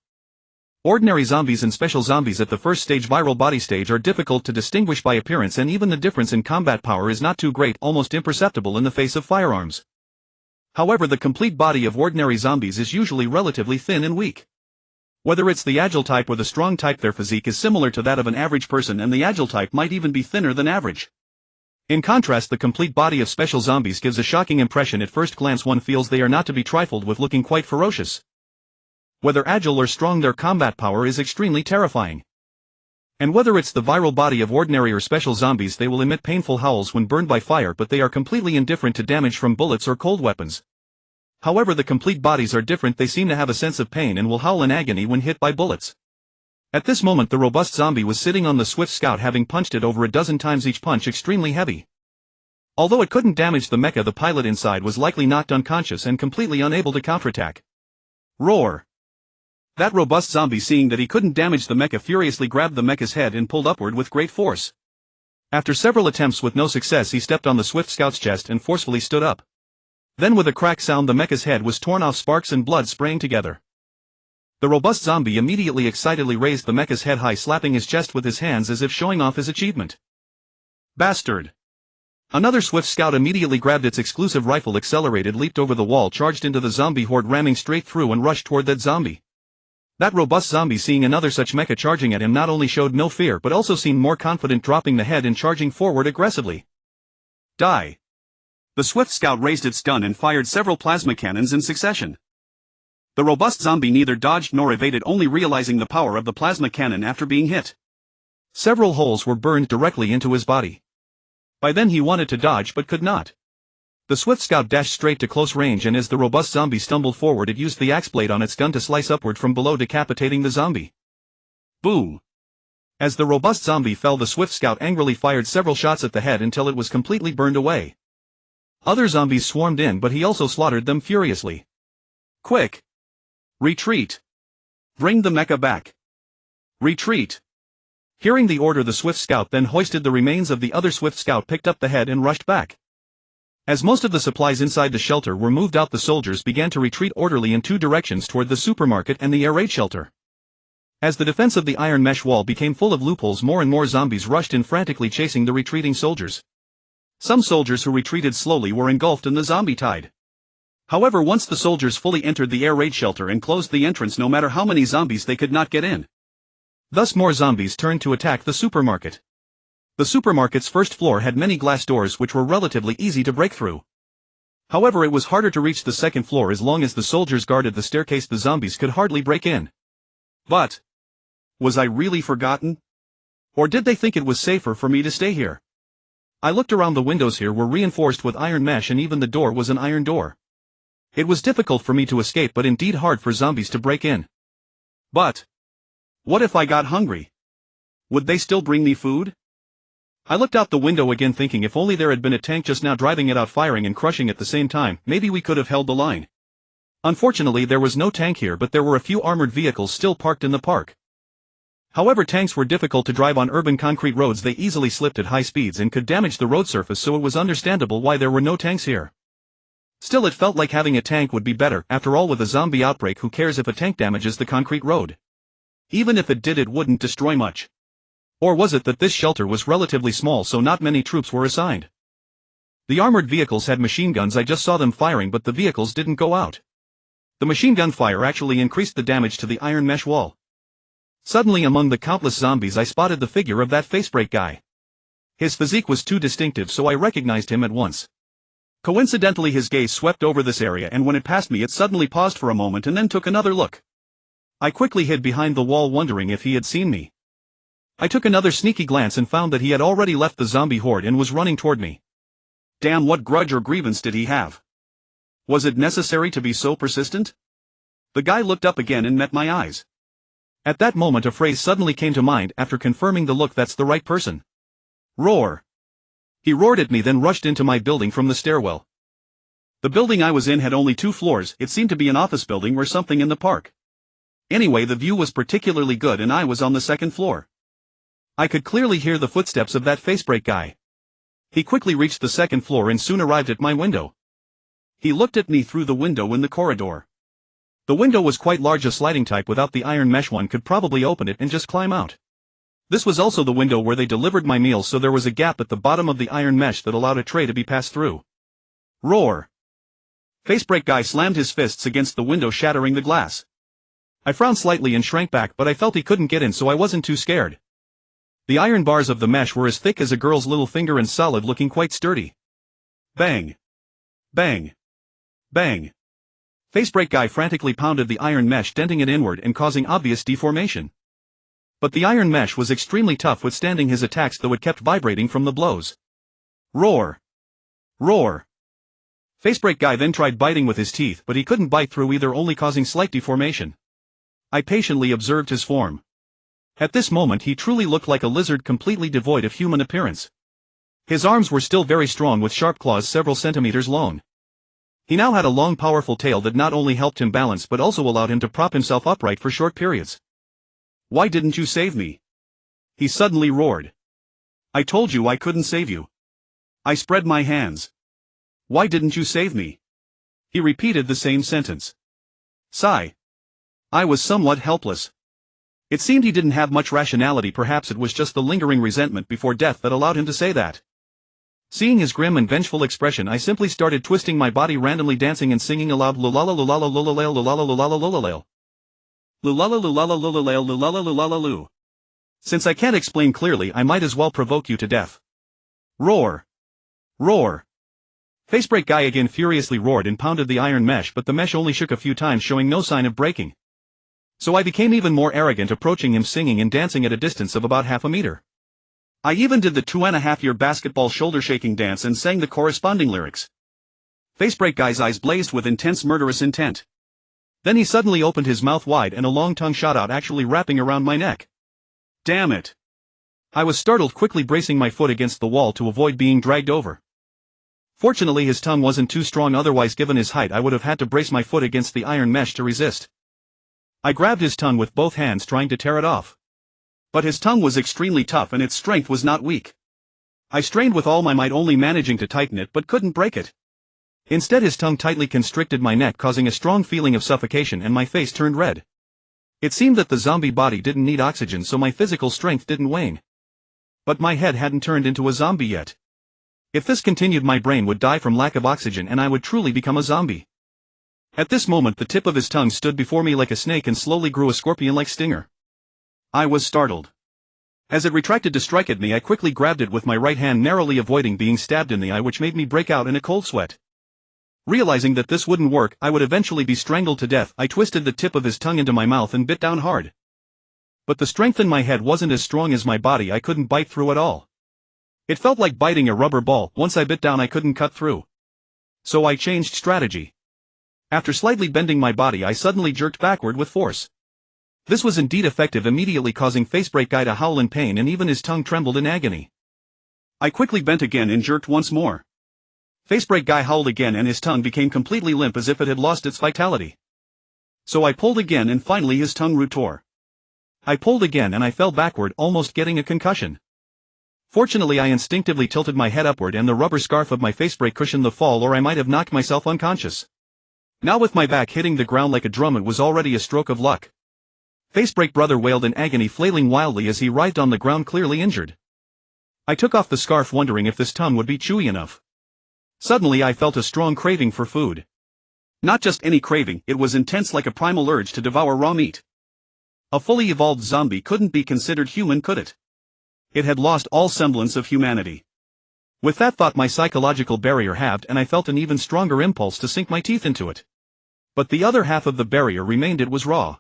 Ordinary zombies and special zombies at the first stage, viral body stage, are difficult to distinguish by appearance, and even the difference in combat power is not too great, almost imperceptible in the face of firearms. However, the complete body of ordinary zombies is usually relatively thin and weak. Whether it's the agile type or the strong type, their physique is similar to that of an average person, and the agile type might even be thinner than average. In contrast, the complete body of special zombies gives a shocking impression. At first glance one feels they are not to be trifled with, looking quite ferocious. Whether agile or strong, their combat power is extremely terrifying. And whether it's the viral body of ordinary or special zombies, they will emit painful howls when burned by fire, but they are completely indifferent to damage from bullets or cold weapons. However, the complete bodies are different. They seem to have a sense of pain and will howl in agony when hit by bullets. At this moment the robust zombie was sitting on the swift scout, having punched it over a dozen times, each punch extremely heavy. Although it couldn't damage the mecha, the pilot inside was likely knocked unconscious and completely unable to counterattack. Roar! That robust zombie, seeing that he couldn't damage the mecha, furiously grabbed the mecha's head and pulled upward with great force. After several attempts with no success, he stepped on the swift scout's chest and forcefully stood up. Then with a crack sound the mecha's head was torn off, sparks and blood spraying together. The robust zombie immediately excitedly raised the mecha's head high, slapping his chest with his hands as if showing off his achievement. Bastard! Another swift scout immediately grabbed its exclusive rifle, accelerated, leaped over the wall, charged into the zombie horde, ramming straight through, and rushed toward that zombie. That robust zombie, seeing another such mecha charging at him, not only showed no fear but also seemed more confident, dropping the head and charging forward aggressively. Die! The swift scout raised its gun and fired several plasma cannons in succession. The robust zombie neither dodged nor evaded, only realizing the power of the plasma cannon after being hit. Several holes were burned directly into his body. By then he wanted to dodge but could not. The Swift Scout dashed straight to close range, and as the robust zombie stumbled forward, it used the axe blade on its gun to slice upward from below, decapitating the zombie. Boom! As the robust zombie fell, the Swift Scout angrily fired several shots at the head until it was completely burned away. Other zombies swarmed in, but he also slaughtered them furiously. Quick! Retreat! Bring the mecha back! Retreat! Hearing the order, the Swift Scout then hoisted the remains of the other Swift Scout, picked up the head, and rushed back. As most of the supplies inside the shelter were moved out, the soldiers began to retreat orderly in two directions toward the supermarket and the air raid shelter. As the defense of the iron mesh wall became full of loopholes, more and more zombies rushed in, frantically chasing the retreating soldiers. Some soldiers who retreated slowly were engulfed in the zombie tide. However, once the soldiers fully entered the air raid shelter and closed the entrance, no matter how many zombies, they could not get in. Thus more zombies turned to attack the supermarket. The supermarket's first floor had many glass doors which were relatively easy to break through. However, it was harder to reach the second floor. As long as the soldiers guarded the staircase, the zombies could hardly break in. But was I really forgotten? Or did they think it was safer for me to stay here? I looked around. The windows here were reinforced with iron mesh, and even the door was an iron door. It was difficult for me to escape, but indeed hard for zombies to break in. But what if I got hungry? Would they still bring me food? I looked out the window again, thinking if only there had been a tank just now driving it out, firing and crushing at the same time, maybe we could have held the line. Unfortunately, there was no tank here, but there were a few armored vehicles still parked in the park. However, tanks were difficult to drive on urban concrete roads. They easily slipped at high speeds and could damage the road surface, so it was understandable why there were no tanks here. Still, it felt like having a tank would be better. After all, with a zombie outbreak, who cares if a tank damages the concrete road? Even if it did, it wouldn't destroy much. Or was it that this shelter was relatively small, so not many troops were assigned? The armored vehicles had machine guns. I just saw them firing, but the vehicles didn't go out. The machine gun fire actually increased the damage to the iron mesh wall. Suddenly, among the countless zombies, I spotted the figure of that facebreak guy. His physique was too distinctive, so I recognized him at once. Coincidentally, his gaze swept over this area, and when it passed me, it suddenly paused for a moment and then took another look. I quickly hid behind the wall, wondering if he had seen me. I took another sneaky glance and found that he had already left the zombie horde and was running toward me. Damn, what grudge or grievance did he have? Was it necessary to be so persistent? The guy looked up again and met my eyes. At that moment, a phrase suddenly came to mind. After confirming the look, that's the right person. Roar. He roared at me, then rushed into my building from the stairwell. The building I was in had only 2 floors. It seemed to be an office building or something in the park. Anyway, the view was particularly good, and I was on the 2nd floor. I could clearly hear the footsteps of that facebreak guy. He quickly reached the 2nd floor and soon arrived at my window. He looked at me through the window in the corridor. The window was quite large, a sliding type. Without the iron mesh, one could probably open it and just climb out. This was also the window where they delivered my meals, so there was a gap at the bottom of the iron mesh that allowed a tray to be passed through. Roar. Facebreak guy slammed his fists against the window, shattering the glass. I frowned slightly and shrank back, but I felt he couldn't get in, so I wasn't too scared. The iron bars of the mesh were as thick as a girl's little finger and solid, looking quite sturdy. Bang. Bang. Bang. Facebreak guy frantically pounded the iron mesh, denting it inward and causing obvious deformation. But the iron mesh was extremely tough, withstanding his attacks, though it kept vibrating from the blows. Roar. Roar. Facebreak guy then tried biting with his teeth, but he couldn't bite through either, only causing slight deformation. I patiently observed his form. At this moment, he truly looked like a lizard, completely devoid of human appearance. His arms were still very strong, with sharp claws several centimeters long. He now had a long, powerful tail that not only helped him balance but also allowed him to prop himself upright for short periods. Why didn't you save me? He suddenly roared. I told you I couldn't save you. I spread my hands. Why didn't you save me? He repeated the same sentence. Sigh. I was somewhat helpless. It seemed he didn't have much rationality. Perhaps it was just the lingering resentment before death that allowed him to say that. Seeing his grim and vengeful expression, I simply started twisting my body, randomly dancing and singing aloud, lulala lulala lulalale lulala lulala lulalale. Lulala lulala lulalale lulala lulala lu. Since I can't explain clearly, I might as well provoke you to death. Roar. Roar. Facebreak guy again furiously roared and pounded the iron mesh, but the mesh only shook a few times, showing no sign of breaking. So I became even more arrogant, approaching him singing and dancing at a distance of about half a meter. I even did the 2.5-year basketball shoulder shaking dance and sang the corresponding lyrics. Facebreak Guy's eyes blazed with intense murderous intent. Then he suddenly opened his mouth wide and a long tongue shot out, actually wrapping around my neck. Damn it! I was startled, quickly bracing my foot against the wall to avoid being dragged over. Fortunately his tongue wasn't too strong, otherwise given his height I would have had to brace my foot against the iron mesh to resist. I grabbed his tongue with both hands, trying to tear it off. But his tongue was extremely tough and its strength was not weak. I strained with all my might, only managing to tighten it but couldn't break it. Instead his tongue tightly constricted my neck, causing a strong feeling of suffocation, and my face turned red. It seemed that the zombie body didn't need oxygen, so my physical strength didn't wane. But my head hadn't turned into a zombie yet. If this continued, my brain would die from lack of oxygen and I would truly become a zombie. At this moment the tip of his tongue stood before me like a snake and slowly grew a scorpion-like stinger. I was startled. As it retracted to strike at me, I quickly grabbed it with my right hand, narrowly avoiding being stabbed in the eye, which made me break out in a cold sweat. Realizing that this wouldn't work, I would eventually be strangled to death, I twisted the tip of his tongue into my mouth and bit down hard. But the strength in my head wasn't as strong as my body, I couldn't bite through at all. It felt like biting a rubber ball. Once I bit down I couldn't cut through. So I changed strategy. After slightly bending my body, I suddenly jerked backward with force. This was indeed effective, immediately causing Facebreak Guy to howl in pain, and even his tongue trembled in agony. I quickly bent again and jerked once more. Facebreak Guy howled again and his tongue became completely limp, as if it had lost its vitality. So I pulled again and finally his tongue root tore. I pulled again and I fell backward, almost getting a concussion. Fortunately I instinctively tilted my head upward and the rubber scarf of my facebrake cushioned the fall, or I might have knocked myself unconscious. Now with my back hitting the ground like a drum, it was already a stroke of luck. Facebreak Brother wailed in agony, flailing wildly as he writhed on the ground, clearly injured. I took off the scarf, wondering if this tongue would be chewy enough. Suddenly I felt a strong craving for food. Not just any craving, it was intense, like a primal urge to devour raw meat. A fully evolved zombie couldn't be considered human, could it? It had lost all semblance of humanity. With that thought, my psychological barrier halved and I felt an even stronger impulse to sink my teeth into it. But the other half of the barrier remained: it was raw.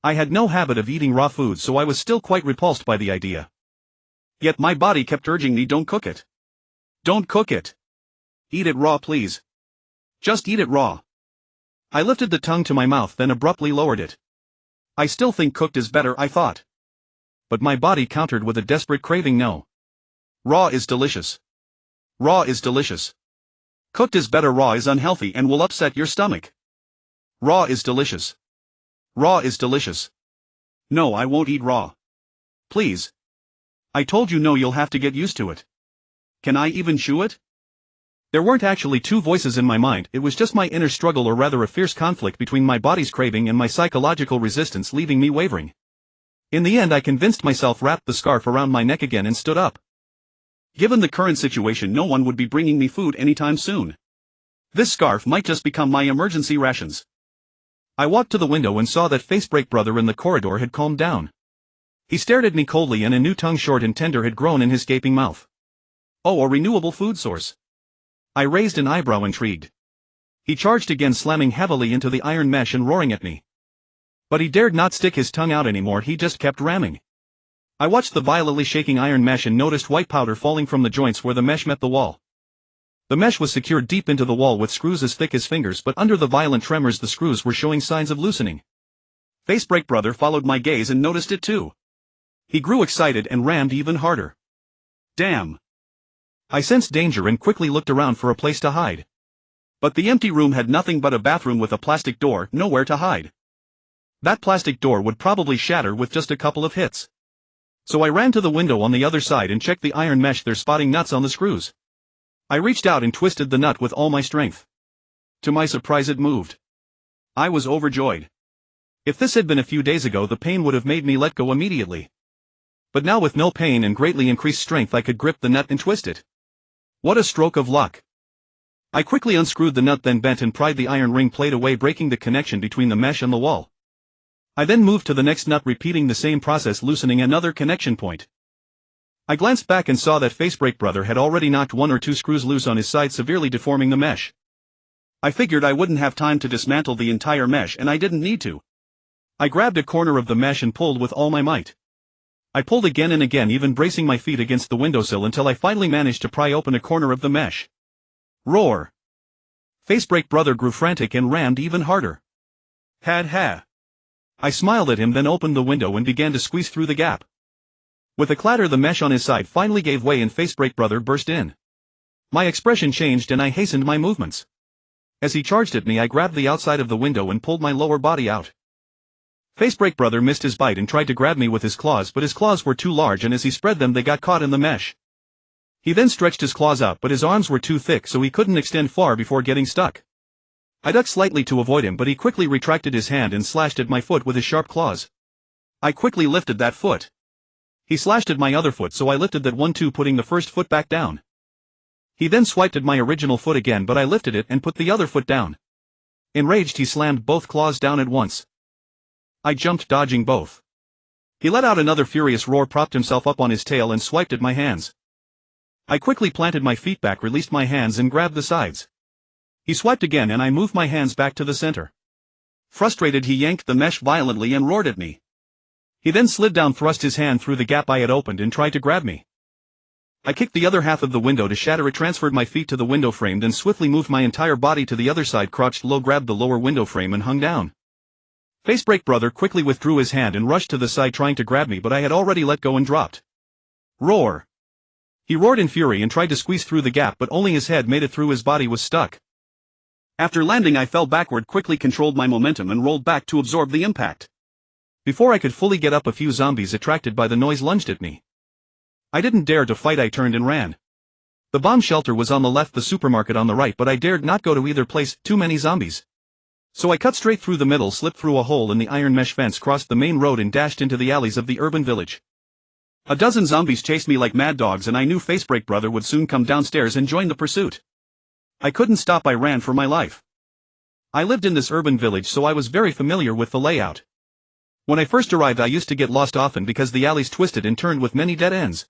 I had no habit of eating raw food, so I was still quite repulsed by the idea. Yet my body kept urging me, don't cook it. Don't cook it. Eat it raw, please. Just eat it raw. I lifted the tongue to my mouth, then abruptly lowered it. I still think cooked is better, I thought. But my body countered with a desperate craving: no. Raw is delicious. Raw is delicious. Cooked is better. Raw is unhealthy and will upset your stomach. Raw is delicious. Raw is delicious. No, I won't eat raw. Please. I told you no, you'll have to get used to it. Can I even chew it? There weren't actually two voices in my mind, it was just my inner struggle, or rather a fierce conflict between my body's craving and my psychological resistance, leaving me wavering. In the end I convinced myself, wrapped the scarf around my neck again and stood up. Given the current situation, no one would be bringing me food anytime soon. This scarf might just become my emergency rations. I walked to the window and saw that Facebreak Brother in the corridor had calmed down. He stared at me coldly and a new tongue, short and tender, had grown in his gaping mouth. Oh, a renewable food source. I raised an eyebrow, intrigued. He charged again, slamming heavily into the iron mesh and roaring at me. But he dared not stick his tongue out anymore, he just kept ramming. I watched the violently shaking iron mesh and noticed white powder falling from the joints where the mesh met the wall. The mesh was secured deep into the wall with screws as thick as fingers, but under the violent tremors the screws were showing signs of loosening. Facebreak Brother followed my gaze and noticed it too. He grew excited and rammed even harder. Damn! I sensed danger and quickly looked around for a place to hide. But the empty room had nothing but a bathroom with a plastic door, nowhere to hide. That plastic door would probably shatter with just a couple of hits. So I ran to the window on the other side and checked the iron mesh there, spotting nuts on the screws. I reached out and twisted the nut with all my strength. To my surprise, it moved. I was overjoyed. If this had been a few days ago, the pain would have made me let go immediately. But now, with no pain and greatly increased strength, I could grip the nut and twist it. What a stroke of luck! I quickly unscrewed the nut, then bent and pried the iron ring plate away, breaking the connection between the mesh and the wall. I then moved to the next nut, repeating the same process, loosening another connection point. I glanced back and saw that Facebreak Brother had already knocked one or two screws loose on his side, severely deforming the mesh. I figured I wouldn't have time to dismantle the entire mesh, and I didn't need to. I grabbed a corner of the mesh and pulled with all my might. I pulled again and again, even bracing my feet against the windowsill, until I finally managed to pry open a corner of the mesh. Roar! Facebreak Brother grew frantic and rammed even harder. Had ha. I smiled at him, then opened the window and began to squeeze through the gap. With a clatter, the mesh on his side finally gave way and Facebreak Brother burst in. My expression changed and I hastened my movements. As he charged at me, I grabbed the outside of the window and pulled my lower body out. Facebreak Brother missed his bite and tried to grab me with his claws, but his claws were too large and as he spread them they got caught in the mesh. He then stretched his claws out, but his arms were too thick so he couldn't extend far before getting stuck. I ducked slightly to avoid him, but he quickly retracted his hand and slashed at my foot with his sharp claws. I quickly lifted that foot. He slashed at my other foot, so I lifted that one too, putting the first foot back down. He then swiped at my original foot again, but I lifted it and put the other foot down. Enraged, he slammed both claws down at once. I jumped, dodging both. He let out another furious roar, propped himself up on his tail and swiped at my hands. I quickly planted my feet back, released my hands and grabbed the sides. He swiped again and I moved my hands back to the center. Frustrated, he yanked the mesh violently and roared at me. He then slid down, thrust his hand through the gap I had opened and tried to grab me. I kicked the other half of the window to shatter it, transferred my feet to the window frame, then swiftly moved my entire body to the other side, crouched low, grabbed the lower window frame and hung down. Facebreak Brother quickly withdrew his hand and rushed to the side trying to grab me, but I had already let go and dropped. Roar! He roared in fury and tried to squeeze through the gap, but only his head made it through, his body was stuck. After landing, I fell backward, quickly controlled my momentum and rolled back to absorb the impact. Before I could fully get up, a few zombies attracted by the noise lunged at me. I didn't dare to fight, I turned and ran. The bomb shelter was on the left, the supermarket on the right, but I dared not go to either place, too many zombies. So I cut straight through the middle, slipped through a hole in the iron mesh fence, crossed the main road and dashed into the alleys of the urban village. A dozen zombies chased me like mad dogs and I knew Facebreak Brother would soon come downstairs and join the pursuit. I couldn't stop, I ran for my life. I lived in this urban village, so I was very familiar with the layout. When I first arrived, I used to get lost often because the alleys twisted and turned with many dead ends.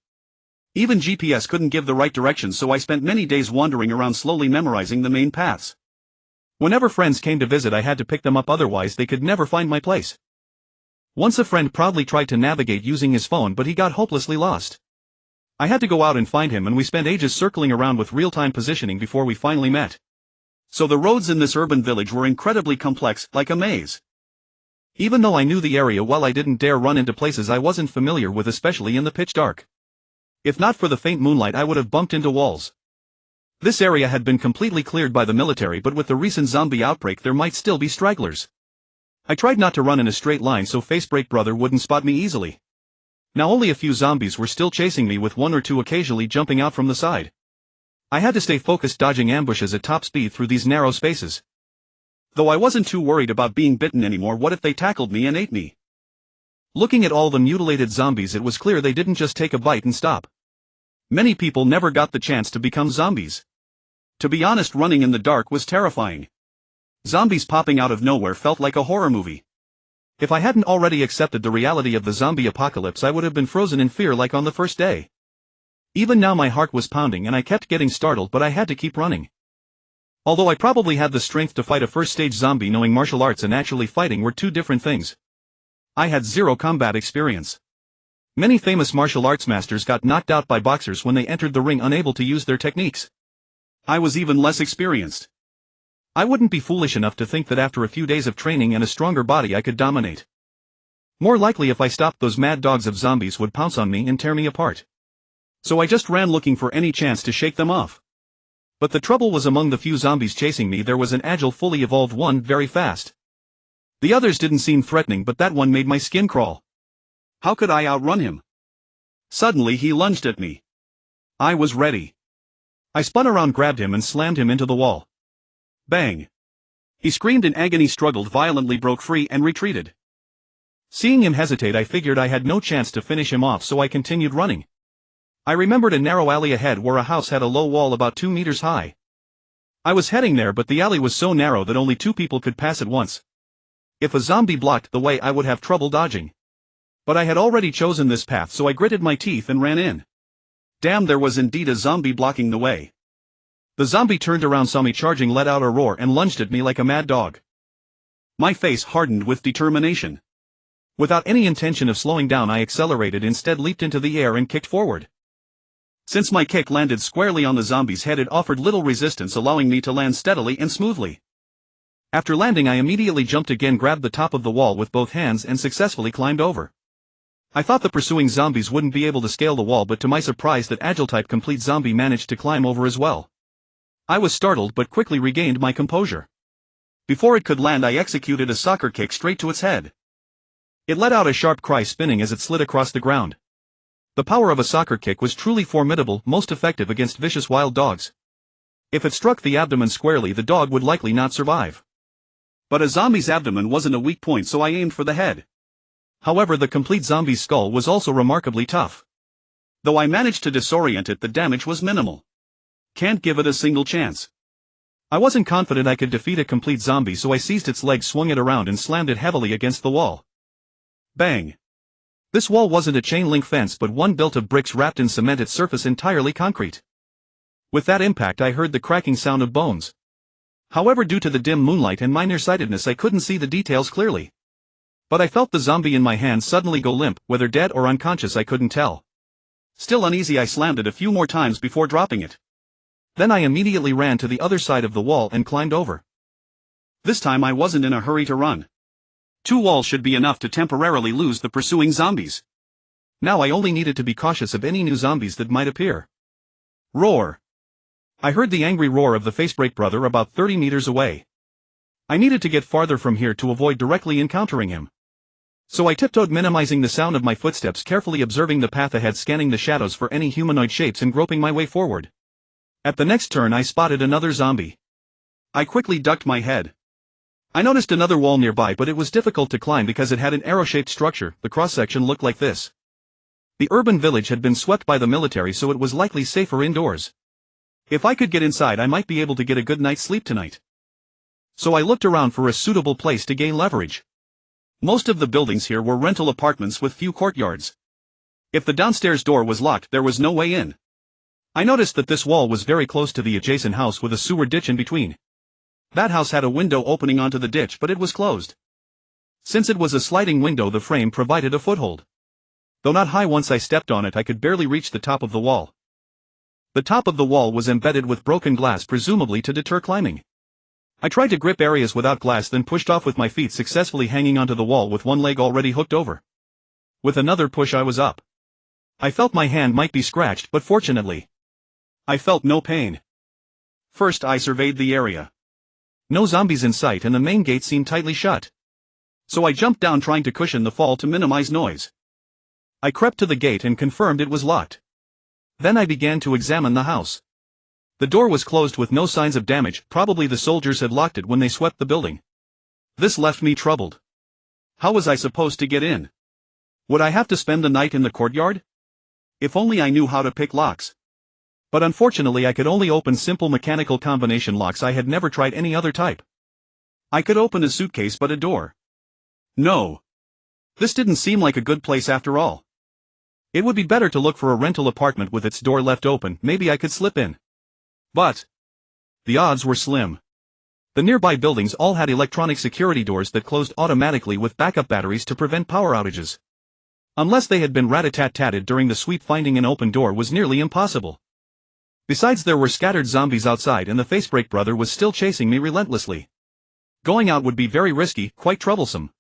Even GPS couldn't give the right directions, so I spent many days wandering around, slowly memorizing the main paths. Whenever friends came to visit, I had to pick them up, otherwise they could never find my place. Once a friend proudly tried to navigate using his phone, but he got hopelessly lost. I had to go out and find him, and we spent ages circling around with real-time positioning before we finally met. So the roads in this urban village were incredibly complex, like a maze. Even though I knew the area well, I didn't dare run into places I wasn't familiar with, especially in the pitch dark. If not for the faint moonlight, I would have bumped into walls. This area had been completely cleared by the military, but with the recent zombie outbreak there might still be stragglers. I tried not to run in a straight line so Facebreak Brother wouldn't spot me easily. Now only a few zombies were still chasing me, with one or two occasionally jumping out from the side. I had to stay focused, dodging ambushes at top speed through these narrow spaces. Though I wasn't too worried about being bitten anymore. What if they tackled me and ate me? Looking at all the mutilated zombies, it was clear they didn't just take a bite and stop. Many people never got the chance to become zombies. To be honest, running in the dark was terrifying. Zombies popping out of nowhere felt like a horror movie. If I hadn't already accepted the reality of the zombie apocalypse, I would have been frozen in fear like on the first day. Even now my heart was pounding and I kept getting startled, but I had to keep running. Although I probably had the strength to fight a first-stage zombie, knowing martial arts and actually fighting were two different things. I had zero combat experience. Many famous martial arts masters got knocked out by boxers when they entered the ring, unable to use their techniques. I was even less experienced. I wouldn't be foolish enough to think that after a few days of training and a stronger body I could dominate. More likely, if I stopped, those mad dogs of zombies would pounce on me and tear me apart. So I just ran, looking for any chance to shake them off. But the trouble was, among the few zombies chasing me there was an agile, fully evolved one, very fast. The others didn't seem threatening, but that one made my skin crawl. How could I outrun him? Suddenly he lunged at me. I was ready. I spun around, grabbed him and slammed him into the wall. Bang! He screamed in agony, struggled violently, broke free and retreated. Seeing him hesitate, I figured I had no chance to finish him off, so I continued running. I remembered a narrow alley ahead where a house had a low wall about 2 meters high. I was heading there, but the alley was so narrow that only 2 people could pass at once. If a zombie blocked the way, I would have trouble dodging. But I had already chosen this path, so I gritted my teeth and ran in. Damn, there was indeed a zombie blocking the way. The zombie turned around, saw me charging, let out a roar and lunged at me like a mad dog. My face hardened with determination. Without any intention of slowing down, I accelerated, instead leaped into the air and kicked forward. Since my kick landed squarely on the zombie's head, it offered little resistance, allowing me to land steadily and smoothly. After landing, I immediately jumped again, grabbed the top of the wall with both hands and successfully climbed over. I thought the pursuing zombies wouldn't be able to scale the wall, but to my surprise that agile-type complete zombie managed to climb over as well. I was startled but quickly regained my composure. Before it could land, I executed a soccer kick straight to its head. It let out a sharp cry, spinning as it slid across the ground. The power of a soccer kick was truly formidable, most effective against vicious wild dogs. If it struck the abdomen squarely, the dog would likely not survive. But a zombie's abdomen wasn't a weak point, so I aimed for the head. However, the complete zombie's skull was also remarkably tough. Though I managed to disorient it, the damage was minimal. Can't give it a single chance. I wasn't confident I could defeat a complete zombie, so I seized its leg, swung it around and slammed it heavily against the wall. Bang! This wall wasn't a chain-link fence but one built of bricks wrapped in cement, its surface entirely concrete. With that impact, I heard the cracking sound of bones. However, due to the dim moonlight and my nearsightedness, I couldn't see the details clearly. But I felt the zombie in my hand suddenly go limp, whether dead or unconscious I couldn't tell. Still uneasy, I slammed it a few more times before dropping it. Then I immediately ran to the other side of the wall and climbed over. This time I wasn't in a hurry to run. 2 walls should be enough to temporarily lose the pursuing zombies. Now I only needed to be cautious of any new zombies that might appear. Roar! I heard the angry roar of the Facebreak brother about 30 meters away. I needed to get farther from here to avoid directly encountering him. So I tiptoed, minimizing the sound of my footsteps, carefully observing the path ahead, scanning the shadows for any humanoid shapes and groping my way forward. At the next turn, I spotted another zombie. I quickly ducked my head. I noticed another wall nearby, but it was difficult to climb because it had an arrow-shaped structure. The cross-section looked like this. The urban village had been swept by the military, so it was likely safer indoors. If I could get inside, I might be able to get a good night's sleep tonight. So I looked around for a suitable place to gain leverage. Most of the buildings here were rental apartments with few courtyards. If the downstairs door was locked, there was no way in. I noticed that this wall was very close to the adjacent house with a sewer ditch in between. That house had a window opening onto the ditch, but it was closed. Since it was a sliding window, the frame provided a foothold. Though not high, once I stepped on it, I could barely reach the top of the wall. The top of the wall was embedded with broken glass, presumably to deter climbing. I tried to grip areas without glass, then pushed off with my feet, successfully hanging onto the wall with one leg already hooked over. With another push, I was up. I felt my hand might be scratched, but fortunately, I felt no pain. First, I surveyed the area. No zombies in sight, and the main gate seemed tightly shut. So I jumped down, trying to cushion the fall to minimize noise. I crept to the gate and confirmed it was locked. Then I began to examine the house. The door was closed with no signs of damage. Probably the soldiers had locked it when they swept the building. This left me troubled. How was I supposed to get in? Would I have to spend the night in the courtyard? If only I knew how to pick locks. But unfortunately, I could only open simple mechanical combination locks. I had never tried any other type. I could open a suitcase, but a door? No. This didn't seem like a good place after all. It would be better to look for a rental apartment with its door left open. Maybe I could slip in. But the odds were slim. The nearby buildings all had electronic security doors that closed automatically with backup batteries to prevent power outages. Unless they had been rat-a-tat-tatted during the sweep, finding an open door was nearly impossible. Besides, there were scattered zombies outside, and the Facebreak brother was still chasing me relentlessly. Going out would be very risky, quite troublesome.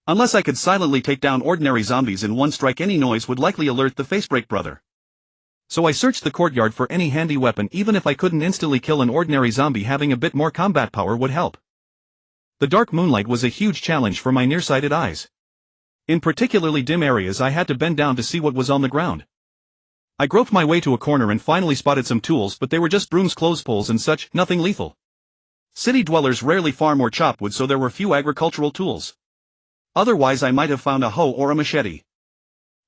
Unless I could silently take down ordinary zombies in one strike, any noise would likely alert the Facebreak brother. So I searched the courtyard for any handy weapon. Even if I couldn't instantly kill an ordinary zombie, having a bit more combat power would help. The dark moonlight was a huge challenge for my nearsighted eyes. In particularly dim areas, I had to bend down to see what was on the ground. I groped my way to a corner and finally spotted some tools, but they were just brooms, clothespolls and such, nothing lethal. City dwellers rarely farm or chop wood, so there were few agricultural tools. Otherwise, I might have found a hoe or a machete.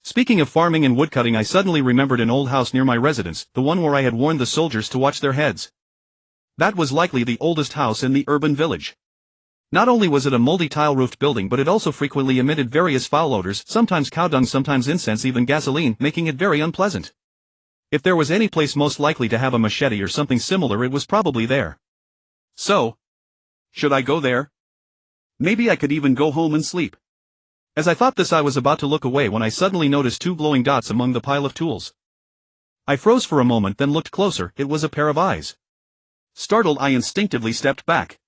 Speaking of farming and woodcutting, I suddenly remembered an old house near my residence, the one where I had warned the soldiers to watch their heads. That was likely the oldest house in the urban village. Not only was it a moldy tile-roofed building, but it also frequently emitted various foul odors, sometimes cow dung, sometimes incense, even gasoline, making it very unpleasant. If there was any place most likely to have a machete or something similar, it was probably there. So, should I go there? Maybe I could even go home and sleep. As I thought this, I was about to look away when I suddenly noticed 2 glowing dots among the pile of tools. I froze for a moment, then looked closer. It was a pair of eyes. Startled, I instinctively stepped back.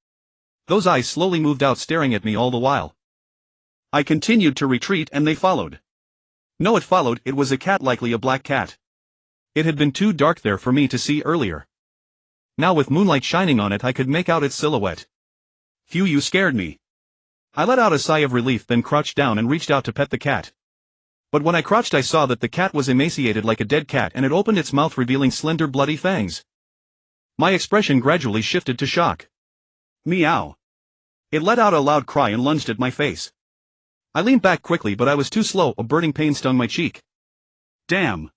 Those eyes slowly moved out, staring at me all the while. I continued to retreat and they followed. No, it followed. It was a cat, likely a black cat. It had been too dark there for me to see earlier. Now with moonlight shining on it I could make out its silhouette. Phew, you scared me. I let out a sigh of relief, then crouched down and reached out to pet the cat. But when I crouched I saw that the cat was emaciated like a dead cat, and it opened its mouth revealing slender bloody fangs. My expression gradually shifted to shock. Meow. It let out a loud cry and lunged at my face. I leaned back quickly, but I was too slow. A burning pain stung my cheek. Damn.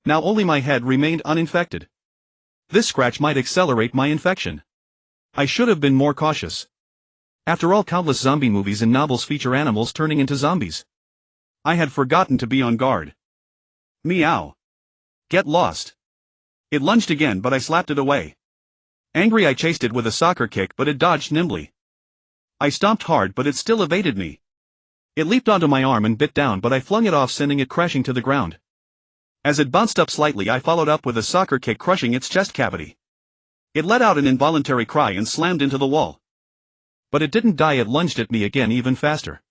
Now only my head remained uninfected. This scratch might accelerate my infection. I should have been more cautious. After all, countless zombie movies and novels feature animals turning into zombies. I had forgotten to be on guard. Meow. Get lost. It lunged again, but I slapped it away. Angry, I chased it with a soccer kick, but it dodged nimbly. I stomped hard, but it still evaded me. It leaped onto my arm and bit down, but I flung it off, sending it crashing to the ground. As it bounced up slightly, I followed up with a soccer kick, crushing its chest cavity. It let out an involuntary cry and slammed into the wall. But it didn't die. It lunged at me again, even faster.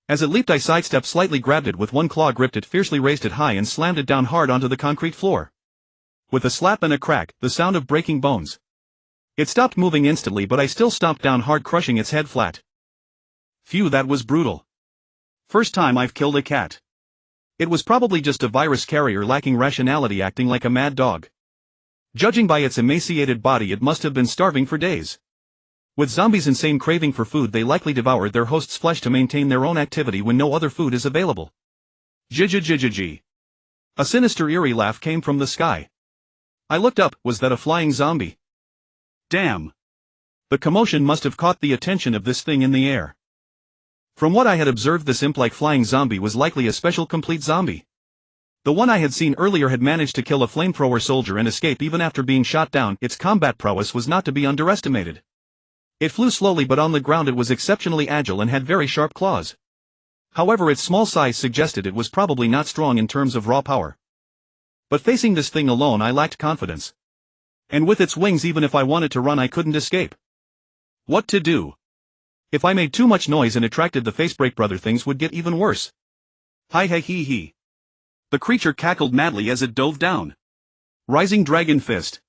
As it leaped, I sidestepped, slightly grabbed it with one claw, gripped it fiercely, raised it high and slammed it down hard onto the concrete floor. With a slap and a crack, the sound of breaking bones. It stopped moving instantly, but I still stomped down hard, crushing its head flat. Phew, that was brutal. First time I've killed a cat. It was probably just a virus carrier lacking rationality, acting like a mad dog. Judging by its emaciated body, it must have been starving for days. With zombies' insane craving for food, they likely devoured their host's flesh to maintain their own activity when no other food is available. Jijijijiji. A sinister, eerie laugh came from the sky. I looked up. Was that a flying zombie? Damn. The commotion must have caught the attention of this thing in the air. From what I had observed, this imp-like flying zombie was likely a special complete zombie. The one I had seen earlier had managed to kill a flamethrower soldier and escape even after being shot down. Its combat prowess was not to be underestimated. It flew slowly, but on the ground it was exceptionally agile and had very sharp claws. However, its small size suggested it was probably not strong in terms of raw power. But facing this thing alone, I lacked confidence. And with its wings, even if I wanted to run, I couldn't escape. What to do? If I made too much noise and attracted the facebreak brother, things would get even worse. Hi hi hee hee. The creature cackled madly as it dove down. Rising dragon fist.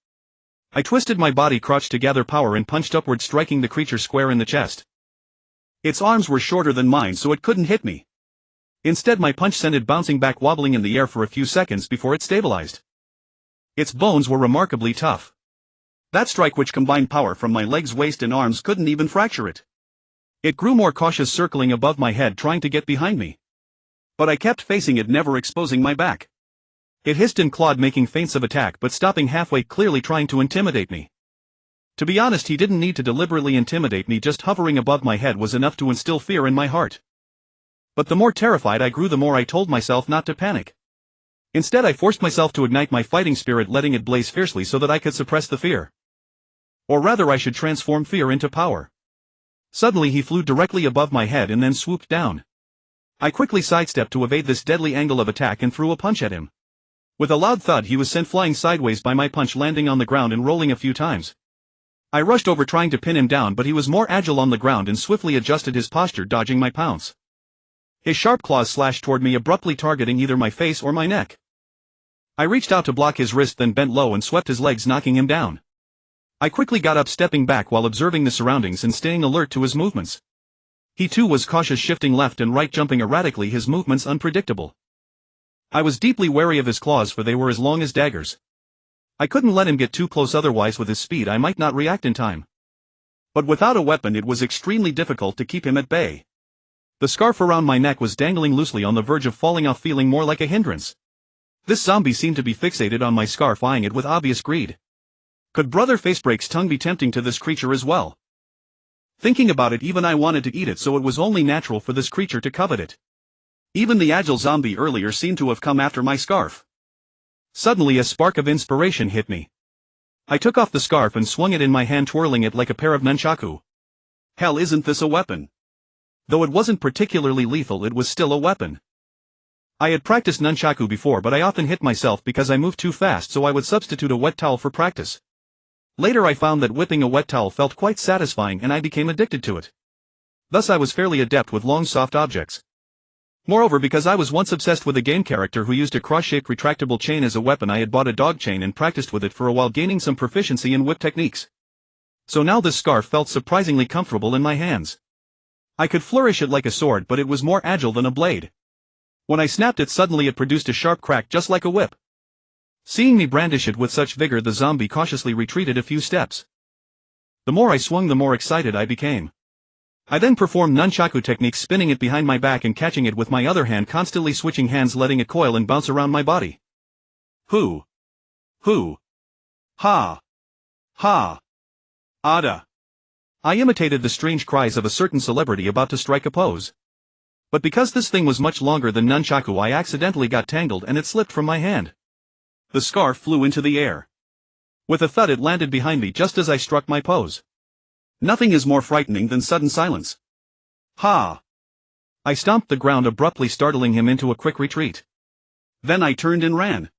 I twisted my body, crouched to gather power, and punched upward, striking the creature square in the chest. Its arms were shorter than mine, so it couldn't hit me. Instead, my punch sent it bouncing back, wobbling in the air for a few seconds before it stabilized. Its bones were remarkably tough. That strike, which combined power from my legs, waist, and arms, couldn't even fracture it. It grew more cautious, circling above my head, trying to get behind me. But I kept facing it, never exposing my back. It hissed and clawed, making feints of attack, but stopping halfway, clearly trying to intimidate me. To be honest, he didn't need to deliberately intimidate me. Just hovering above my head was enough to instill fear in my heart. But the more terrified I grew, the more I told myself not to panic. Instead, I forced myself to ignite my fighting spirit, letting it blaze fiercely so that I could suppress the fear. Or rather, I should transform fear into power. Suddenly he flew directly above my head and then swooped down. I quickly sidestepped to evade this deadly angle of attack and threw a punch at him. With a loud thud, he was sent flying sideways by my punch, landing on the ground and rolling a few times. I rushed over, trying to pin him down, but he was more agile on the ground and swiftly adjusted his posture, dodging my pounce. His sharp claws slashed toward me, abruptly targeting either my face or my neck. I reached out to block his wrist, then bent low and swept his legs, knocking him down. I quickly got up, stepping back while observing the surroundings and staying alert to his movements. He too was cautious, shifting left and right, jumping erratically, his movements unpredictable. I was deeply wary of his claws, for they were as long as daggers. I couldn't let him get too close, otherwise with his speed I might not react in time. But without a weapon it was extremely difficult to keep him at bay. The scarf around my neck was dangling loosely, on the verge of falling off, feeling more like a hindrance. This zombie seemed to be fixated on my scarf, eyeing it with obvious greed. Could Brother Facebreak's tongue be tempting to this creature as well? Thinking about it, even I wanted to eat it, so it was only natural for this creature to covet it. Even the agile zombie earlier seemed to have come after my scarf. Suddenly a spark of inspiration hit me. I took off the scarf and swung it in my hand, twirling it like a pair of nunchaku. Hell, isn't this a weapon? Though it wasn't particularly lethal, it was still a weapon. I had practiced nunchaku before, but I often hit myself because I moved too fast, so I would substitute a wet towel for practice. Later I found that whipping a wet towel felt quite satisfying and I became addicted to it. Thus I was fairly adept with long soft objects. Moreover, because I was once obsessed with a game character who used a cross-shaped retractable chain as a weapon, I had bought a dog chain and practiced with it for a while, gaining some proficiency in whip techniques. So now this scarf felt surprisingly comfortable in my hands. I could flourish it like a sword, but it was more agile than a blade. When I snapped it, suddenly it produced a sharp crack just like a whip. Seeing me brandish it with such vigor, the zombie cautiously retreated a few steps. The more I swung, the more excited I became. I then performed nunchaku techniques, spinning it behind my back and catching it with my other hand, constantly switching hands, letting it coil and bounce around my body. Hoo! Hoo! Ha! Ha! Ada! I imitated the strange cries of a certain celebrity about to strike a pose. But because this thing was much longer than nunchaku, I accidentally got tangled and it slipped from my hand. The scarf flew into the air. With a thud, it landed behind me just as I struck my pose. Nothing is more frightening than sudden silence. Ha! I stomped the ground, abruptly startling him into a quick retreat. Then I turned and ran.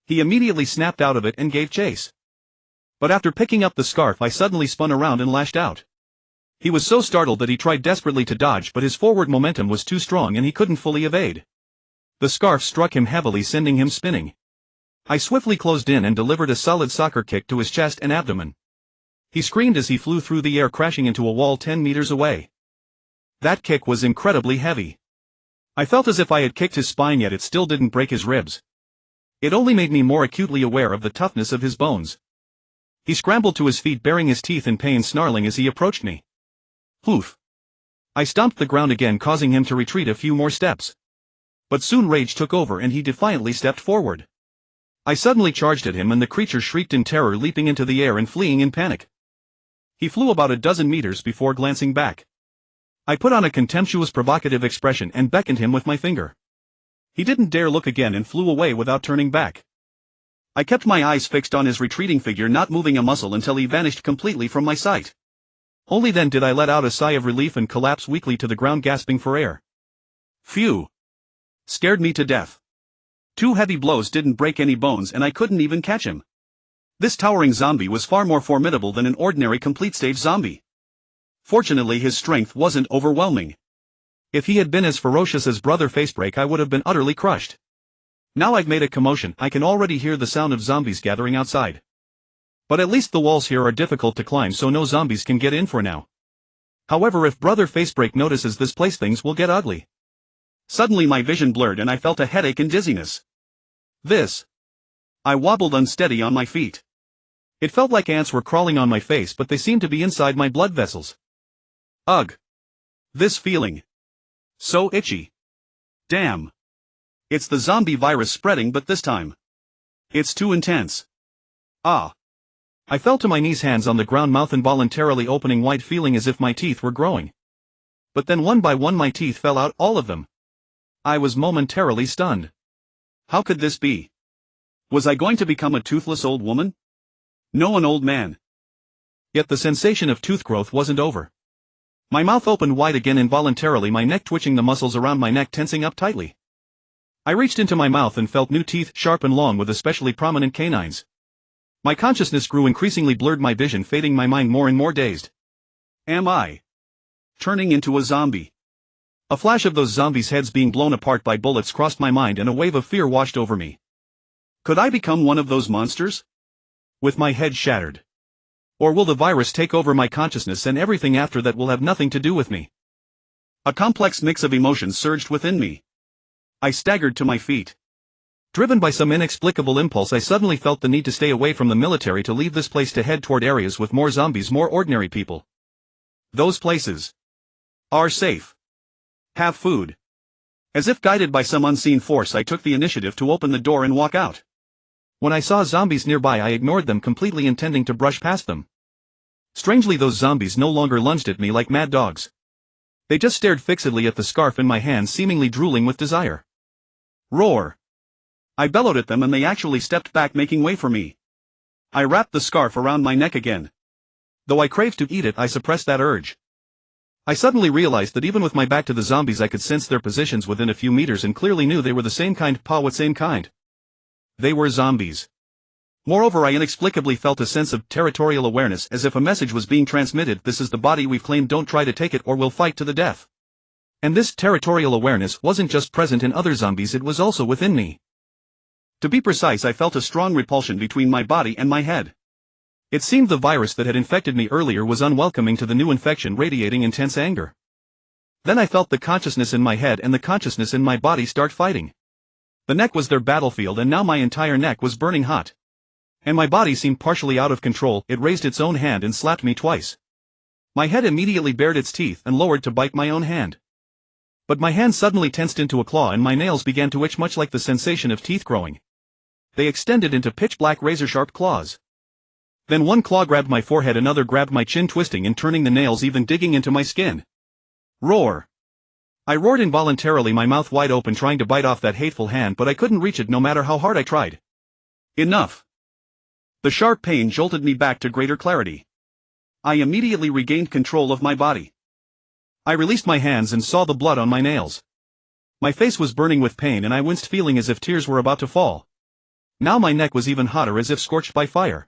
He immediately snapped out of it and gave chase. But after picking up the scarf, I suddenly spun around and lashed out. He was so startled that he tried desperately to dodge, but his forward momentum was too strong and he couldn't fully evade. The scarf struck him heavily, sending him spinning. I swiftly closed in and delivered a solid soccer kick to his chest and abdomen. He screamed as he flew through the air, crashing into a wall 10 meters away. That kick was incredibly heavy. I felt as if I had kicked his spine, yet it still didn't break his ribs. It only made me more acutely aware of the toughness of his bones. He scrambled to his feet, baring his teeth in pain, snarling as he approached me. Poof! I stomped the ground again, causing him to retreat a few more steps. But soon rage took over and he defiantly stepped forward. I suddenly charged at him and the creature shrieked in terror, leaping into the air and fleeing in panic. He flew about a dozen meters before glancing back. I put on a contemptuous, provocative expression and beckoned him with my finger. He didn't dare look again and flew away without turning back. I kept my eyes fixed on his retreating figure, not moving a muscle until he vanished completely from my sight. Only then did I let out a sigh of relief and collapse weakly to the ground, gasping for air. Phew! Scared me to death. 2 heavy blows didn't break any bones and I couldn't even catch him. This towering zombie was far more formidable than an ordinary complete-stage zombie. Fortunately, his strength wasn't overwhelming. If he had been as ferocious as Brother Facebreak, I would have been utterly crushed. Now I've made a commotion, I can already hear the sound of zombies gathering outside. But at least the walls here are difficult to climb, so no zombies can get in for now. However, if Brother Facebreak notices this place, things will get ugly. Suddenly my vision blurred and I felt a headache and dizziness. I wobbled unsteady on my feet. It felt like ants were crawling on my face, but they seemed to be inside my blood vessels. Ugh! This feeling. So itchy. Damn. It's the zombie virus spreading, but this time. It's too intense. Ah. I fell to my knees, hands on the ground, mouth involuntarily opening wide, feeling as if my teeth were growing. But then one by one my teeth fell out, all of them. I was momentarily stunned. How could this be? Was I going to become a toothless old woman? No, an old man. Yet the sensation of tooth growth wasn't over. My mouth opened wide again involuntarily, my neck twitching, the muscles around my neck tensing up tightly. I reached into my mouth and felt new teeth, sharp and long with especially prominent canines. My consciousness grew increasingly blurred, my vision fading, my mind more and more dazed. Am I turning into a zombie? A flash of those zombies' heads being blown apart by bullets crossed my mind and a wave of fear washed over me. Could I become one of those monsters? With my head shattered. Or will the virus take over my consciousness and everything after that will have nothing to do with me? A complex mix of emotions surged within me. I staggered to my feet. Driven by some inexplicable impulse, I suddenly felt the need to stay away from the military, to leave this place to head toward areas with more zombies, more ordinary people. Those places are safe. Have food. As if guided by some unseen force, I took the initiative to open the door and walk out. When I saw zombies nearby, I ignored them completely, intending to brush past them. Strangely, those zombies no longer lunged at me like mad dogs. They just stared fixedly at the scarf in my hand, seemingly drooling with desire. Roar! I bellowed at them and they actually stepped back, making way for me. I wrapped the scarf around my neck again. Though I craved to eat it, I suppressed that urge. I suddenly realized that even with my back to the zombies I could sense their positions within a few meters and clearly knew they were the same kind. What same kind? They were zombies. Moreover, I inexplicably felt a sense of territorial awareness, as if a message was being transmitted: this is the body we've claimed, don't try to take it or we'll fight to the death. And this territorial awareness wasn't just present in other zombies, it was also within me. To be precise, I felt a strong repulsion between my body and my head. It seemed the virus that had infected me earlier was unwelcoming to the new infection, radiating intense anger. Then I felt the consciousness in my head and the consciousness in my body start fighting. The neck was their battlefield, and now my entire neck was burning hot. And my body seemed partially out of control. It raised its own hand and slapped me twice. My head immediately bared its teeth and lowered to bite my own hand. But my hand suddenly tensed into a claw and my nails began to itch, much like the sensation of teeth growing. They extended into pitch-black razor-sharp claws. Then one claw grabbed my forehead, another grabbed my chin, twisting and turning the nails, even digging into my skin. Roar! I roared involuntarily, my mouth wide open, trying to bite off that hateful hand, but I couldn't reach it no matter how hard I tried. Enough! The sharp pain jolted me back to greater clarity. I immediately regained control of my body. I released my hands and saw the blood on my nails. My face was burning with pain and I winced, feeling as if tears were about to fall. Now my neck was even hotter, as if scorched by fire.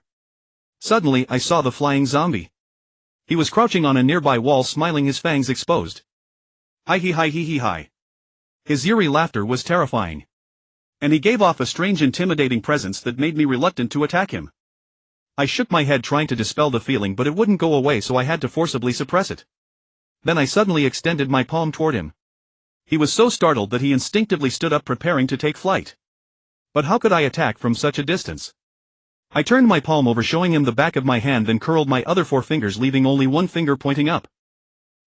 Suddenly, I saw the flying zombie. He was crouching on a nearby wall, smiling, his fangs exposed. Hi. His eerie laughter was terrifying. And he gave off a strange, intimidating presence that made me reluctant to attack him. I shook my head, trying to dispel the feeling, but it wouldn't go away, so I had to forcibly suppress it. Then I suddenly extended my palm toward him. He was so startled that he instinctively stood up, preparing to take flight. But how could I attack from such a distance? I turned my palm over, showing him the back of my hand, then curled my other 4 fingers, leaving only one finger pointing up.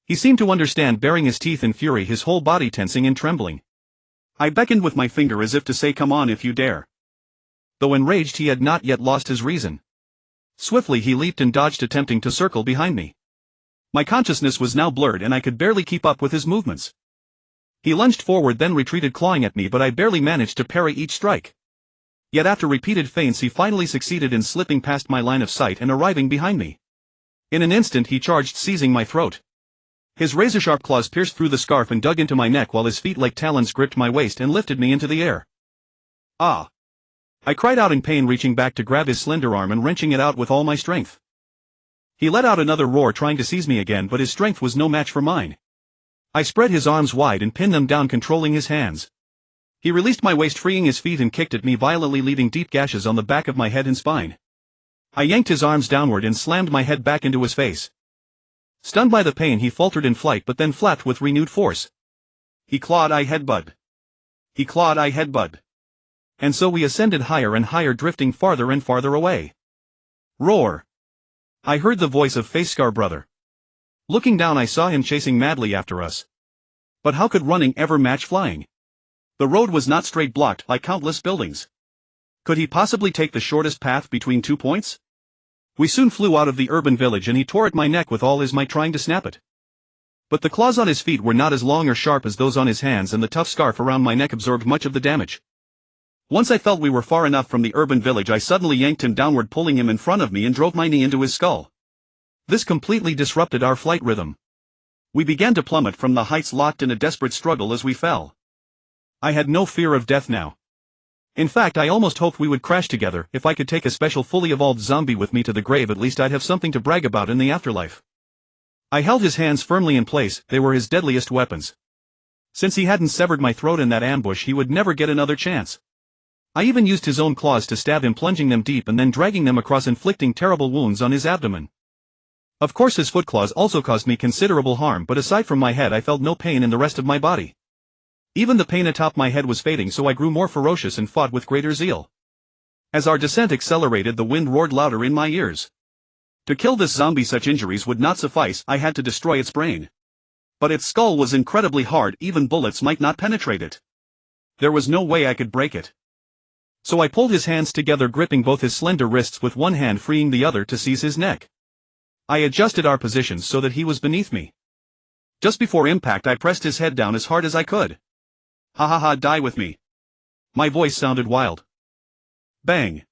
He seemed to understand, baring his teeth in fury, his whole body tensing and trembling. I beckoned with my finger as if to say, come on if you dare. Though enraged, he had not yet lost his reason. Swiftly he leaped and dodged, attempting to circle behind me. My consciousness was now blurred and I could barely keep up with his movements. He lunged forward, then retreated, clawing at me, but I barely managed to parry each strike. Yet after repeated feints he finally succeeded in slipping past my line of sight and arriving behind me. In an instant he charged, seizing my throat. His razor-sharp claws pierced through the scarf and dug into my neck, while his feet like talons gripped my waist and lifted me into the air. Ah! I cried out in pain, reaching back to grab his slender arm and wrenching it out with all my strength. He let out another roar, trying to seize me again, but his strength was no match for mine. I spread his arms wide and pinned them down, controlling his hands. He released my waist, freeing his feet, and kicked at me violently, leaving deep gashes on the back of my head and spine. I yanked his arms downward and slammed my head back into his face. Stunned by the pain, he faltered in flight, but then flapped with renewed force. He clawed, I headbutt. He clawed, I headbutt. And so we ascended higher and higher, drifting farther and farther away. Roar! I heard the voice of Facescar Brother. Looking down, I saw him chasing madly after us. But how could running ever match flying? The road was not straight, blocked like countless buildings. Could he possibly take the shortest path between 2 points? We soon flew out of the urban village and he tore at my neck with all his might, trying to snap it. But the claws on his feet were not as long or sharp as those on his hands, and the tough scarf around my neck absorbed much of the damage. Once I felt we were far enough from the urban village, I suddenly yanked him downward, pulling him in front of me, and drove my knee into his skull. This completely disrupted our flight rhythm. We began to plummet from the heights, locked in a desperate struggle as we fell. I had no fear of death now. In fact, I almost hoped we would crash together. If I could take a special fully evolved zombie with me to the grave, at least I'd have something to brag about in the afterlife. I held his hands firmly in place. They were his deadliest weapons. Since he hadn't severed my throat in that ambush, he would never get another chance. I even used his own claws to stab him, plunging them deep and then dragging them across, inflicting terrible wounds on his abdomen. Of course, his foot claws also caused me considerable harm, but aside from my head I felt no pain in the rest of my body. Even the pain atop my head was fading, so I grew more ferocious and fought with greater zeal. As our descent accelerated, the wind roared louder in my ears. To kill this zombie, such injuries would not suffice. I had to destroy its brain. But its skull was incredibly hard, even bullets might not penetrate it. There was no way I could break it. So I pulled his hands together, gripping both his slender wrists with one hand, freeing the other to seize his neck. I adjusted our positions so that he was beneath me. Just before impact, I pressed his head down as hard as I could. Ha ha ha, die with me. My voice sounded wild. Bang.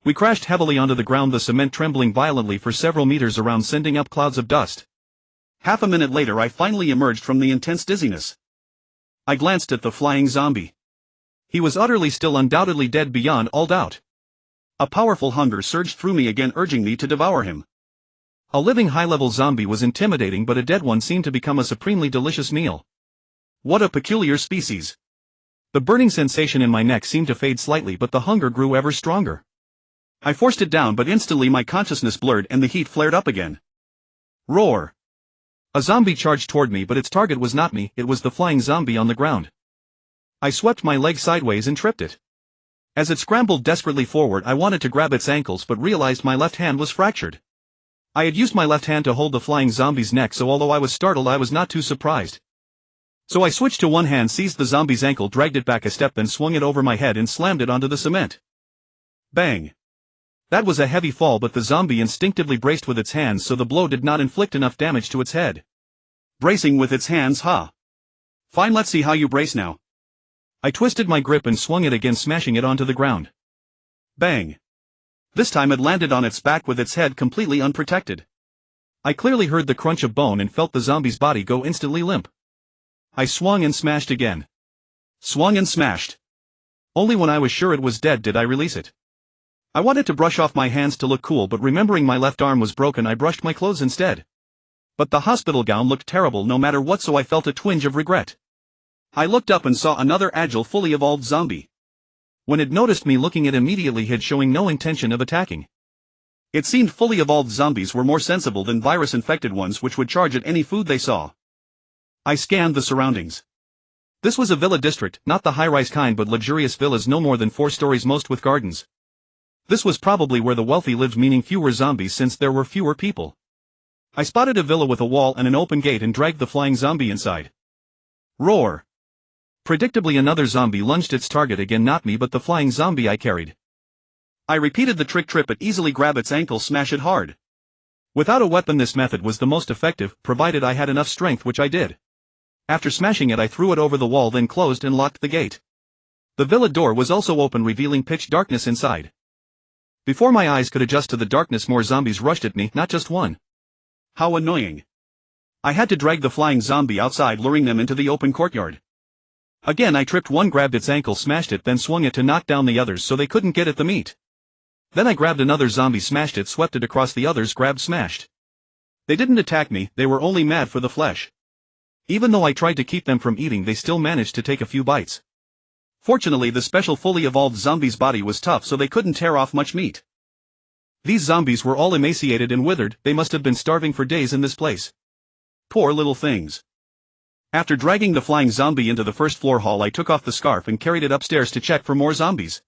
We crashed heavily onto the ground, the cement trembling violently for several meters around, sending up clouds of dust. Half a minute later I finally emerged from the intense dizziness. I glanced at the flying zombie. He was utterly still, undoubtedly dead beyond all doubt. A powerful hunger surged through me again, urging me to devour him. A living high-level zombie was intimidating, but a dead one seemed to become a supremely delicious meal. What a peculiar species. The burning sensation in my neck seemed to fade slightly, but the hunger grew ever stronger. I forced it down, but instantly my consciousness blurred and the heat flared up again. Roar! A zombie charged toward me, but its target was not me, it was the flying zombie on the ground. I swept my leg sideways and tripped it. As it scrambled desperately forward, I wanted to grab its ankles but realized my left hand was fractured. I had used my left hand to hold the flying zombie's neck, so although I was startled, I was not too surprised. So I switched to one hand, seized the zombie's ankle, dragged it back a step, then swung it over my head and slammed it onto the cement. Bang! That was a heavy fall, but the zombie instinctively braced with its hands, so the blow did not inflict enough damage to its head. Bracing with its hands, huh? Fine, let's see how you brace now. I twisted my grip and swung it again, smashing it onto the ground. Bang! This time it landed on its back with its head completely unprotected. I clearly heard the crunch of bone and felt the zombie's body go instantly limp. I swung and smashed again. Swung and smashed. Only when I was sure it was dead did I release it. I wanted to brush off my hands to look cool, but remembering my left arm was broken, I brushed my clothes instead. But the hospital gown looked terrible no matter what, so I felt a twinge of regret. I looked up and saw another agile, fully evolved zombie. When it noticed me looking, it immediately hid, showing no intention of attacking. It seemed fully evolved zombies were more sensible than virus-infected ones, which would charge at any food they saw. I scanned the surroundings. This was a villa district, not the high-rise kind but luxurious villas no more than 4 stories, most with gardens. This was probably where the wealthy lived, meaning fewer zombies since there were fewer people. I spotted a villa with a wall and an open gate and dragged the flying zombie inside. Roar! Predictably, another zombie lunged its target again, not me but the flying zombie I carried. I repeated the trick, trip it, easily grab its ankle, smash it hard. Without a weapon this method was the most effective, provided I had enough strength, which I did. After smashing it I threw it over the wall, then closed and locked the gate. The villa door was also open, revealing pitch darkness inside. Before my eyes could adjust to the darkness, more zombies rushed at me, not just one. How annoying. I had to drag the flying zombie outside, luring them into the open courtyard. Again I tripped one, grabbed its ankle, smashed it, then swung it to knock down the others so they couldn't get at the meat. Then I grabbed another zombie, smashed it, swept it across the others, grabbed, smashed. They didn't attack me, they were only mad for the flesh. Even though I tried to keep them from eating, they still managed to take a few bites. Fortunately, the special fully evolved zombie's body was tough, so they couldn't tear off much meat. These zombies were all emaciated and withered, they must have been starving for days in this place. Poor little things. After dragging the flying zombie into the first floor hall, I took off the scarf and carried it upstairs to check for more zombies.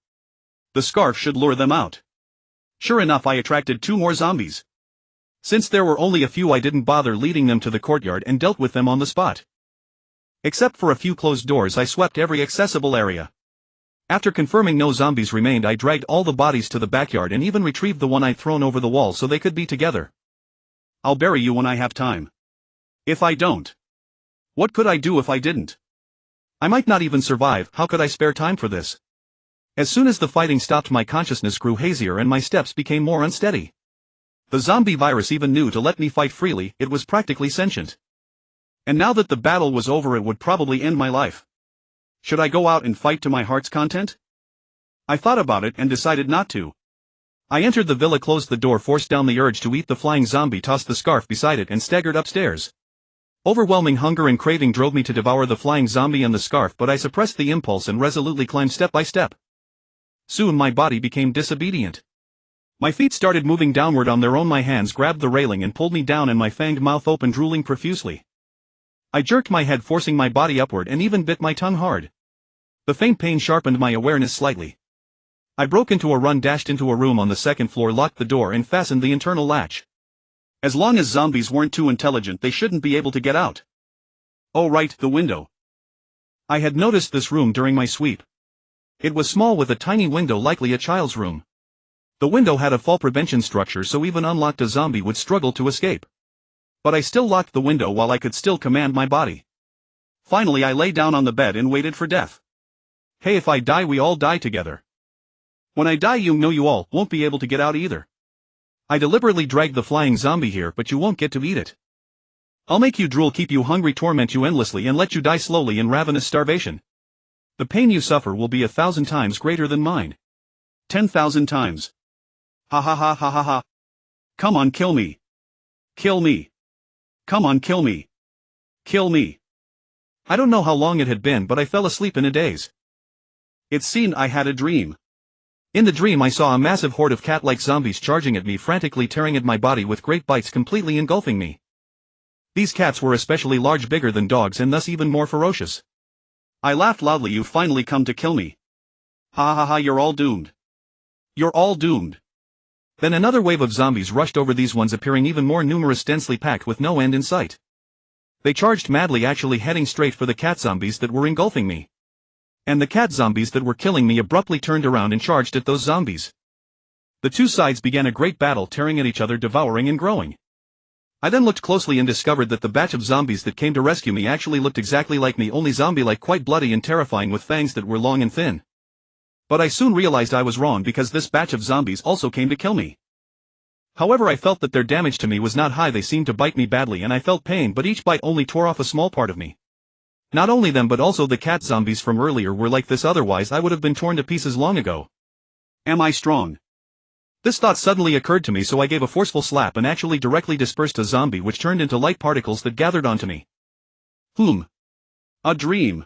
The scarf should lure them out. Sure enough, I attracted 2 more zombies. Since there were only a few, I didn't bother leading them to the courtyard and dealt with them on the spot. Except for a few closed doors, I swept every accessible area. After confirming no zombies remained, I dragged all the bodies to the backyard and even retrieved the one I'd thrown over the wall so they could be together. I'll bury you when I have time. If I don't. What could I do if I didn't? I might not even survive. How could I spare time for this? As soon as the fighting stopped, my consciousness grew hazier and my steps became more unsteady. The zombie virus even knew to let me fight freely, it was practically sentient. And now that the battle was over, it would probably end my life. Should I go out and fight to my heart's content? I thought about it and decided not to. I entered the villa, closed the door, forced down the urge to eat the flying zombie, tossed the scarf beside it and staggered upstairs. Overwhelming hunger and craving drove me to devour the flying zombie and the scarf, but I suppressed the impulse and resolutely climbed step by step. Soon my body became disobedient. My feet started moving downward on their own, my hands grabbed the railing and pulled me down, and my fanged mouth opened, drooling profusely. I jerked my head, forcing my body upward, and even bit my tongue hard. The faint pain sharpened my awareness slightly. I broke into a run, dashed into a room on the 2nd floor, locked the door and fastened the internal latch. As long as zombies weren't too intelligent, they shouldn't be able to get out. Oh right, the window. I had noticed this room during my sweep. It was small with a tiny window, likely a child's room. The window had a fall prevention structure, so even unlocked a zombie would struggle to escape. But I still locked the window while I could still command my body. Finally I lay down on the bed and waited for death. Hey, if I die, we all die together. When I die, you all won't be able to get out either. I deliberately dragged the flying zombie here, but you won't get to eat it. I'll make you drool, keep you hungry, torment you endlessly and let you die slowly in ravenous starvation. The pain you suffer will be 1,000 times greater than mine. 10,000 times. Ha ha ha ha ha ha. Come on, kill me. Kill me. Come on, kill me. Kill me. I don't know how long it had been, but I fell asleep in a daze. It seemed I had a dream. In the dream I saw a massive horde of cat-like zombies charging at me, frantically tearing at my body with great bites, completely engulfing me. These cats were especially large, bigger than dogs, and thus even more ferocious. I laughed loudly. You've finally come to kill me. Ha ha ha, you're all doomed. You're all doomed. Then another wave of zombies rushed over, these ones appearing even more numerous, densely packed with no end in sight. They charged madly, actually heading straight for the cat zombies that were engulfing me. And the cat zombies that were killing me abruptly turned around and charged at those zombies. The two sides began a great battle, tearing at each other, devouring and growing. I then looked closely and discovered that the batch of zombies that came to rescue me actually looked exactly like me, only zombie-like, quite bloody and terrifying, with fangs that were long and thin. But I soon realized I was wrong, because this batch of zombies also came to kill me. However, I felt that their damage to me was not high. They seemed to bite me badly and I felt pain, but each bite only tore off a small part of me. Not only them, but also the cat zombies from earlier were like this, otherwise I would have been torn to pieces long ago. Am I strong? This thought suddenly occurred to me, so I gave a forceful slap and actually directly dispersed a zombie, which turned into light particles that gathered onto me. A dream.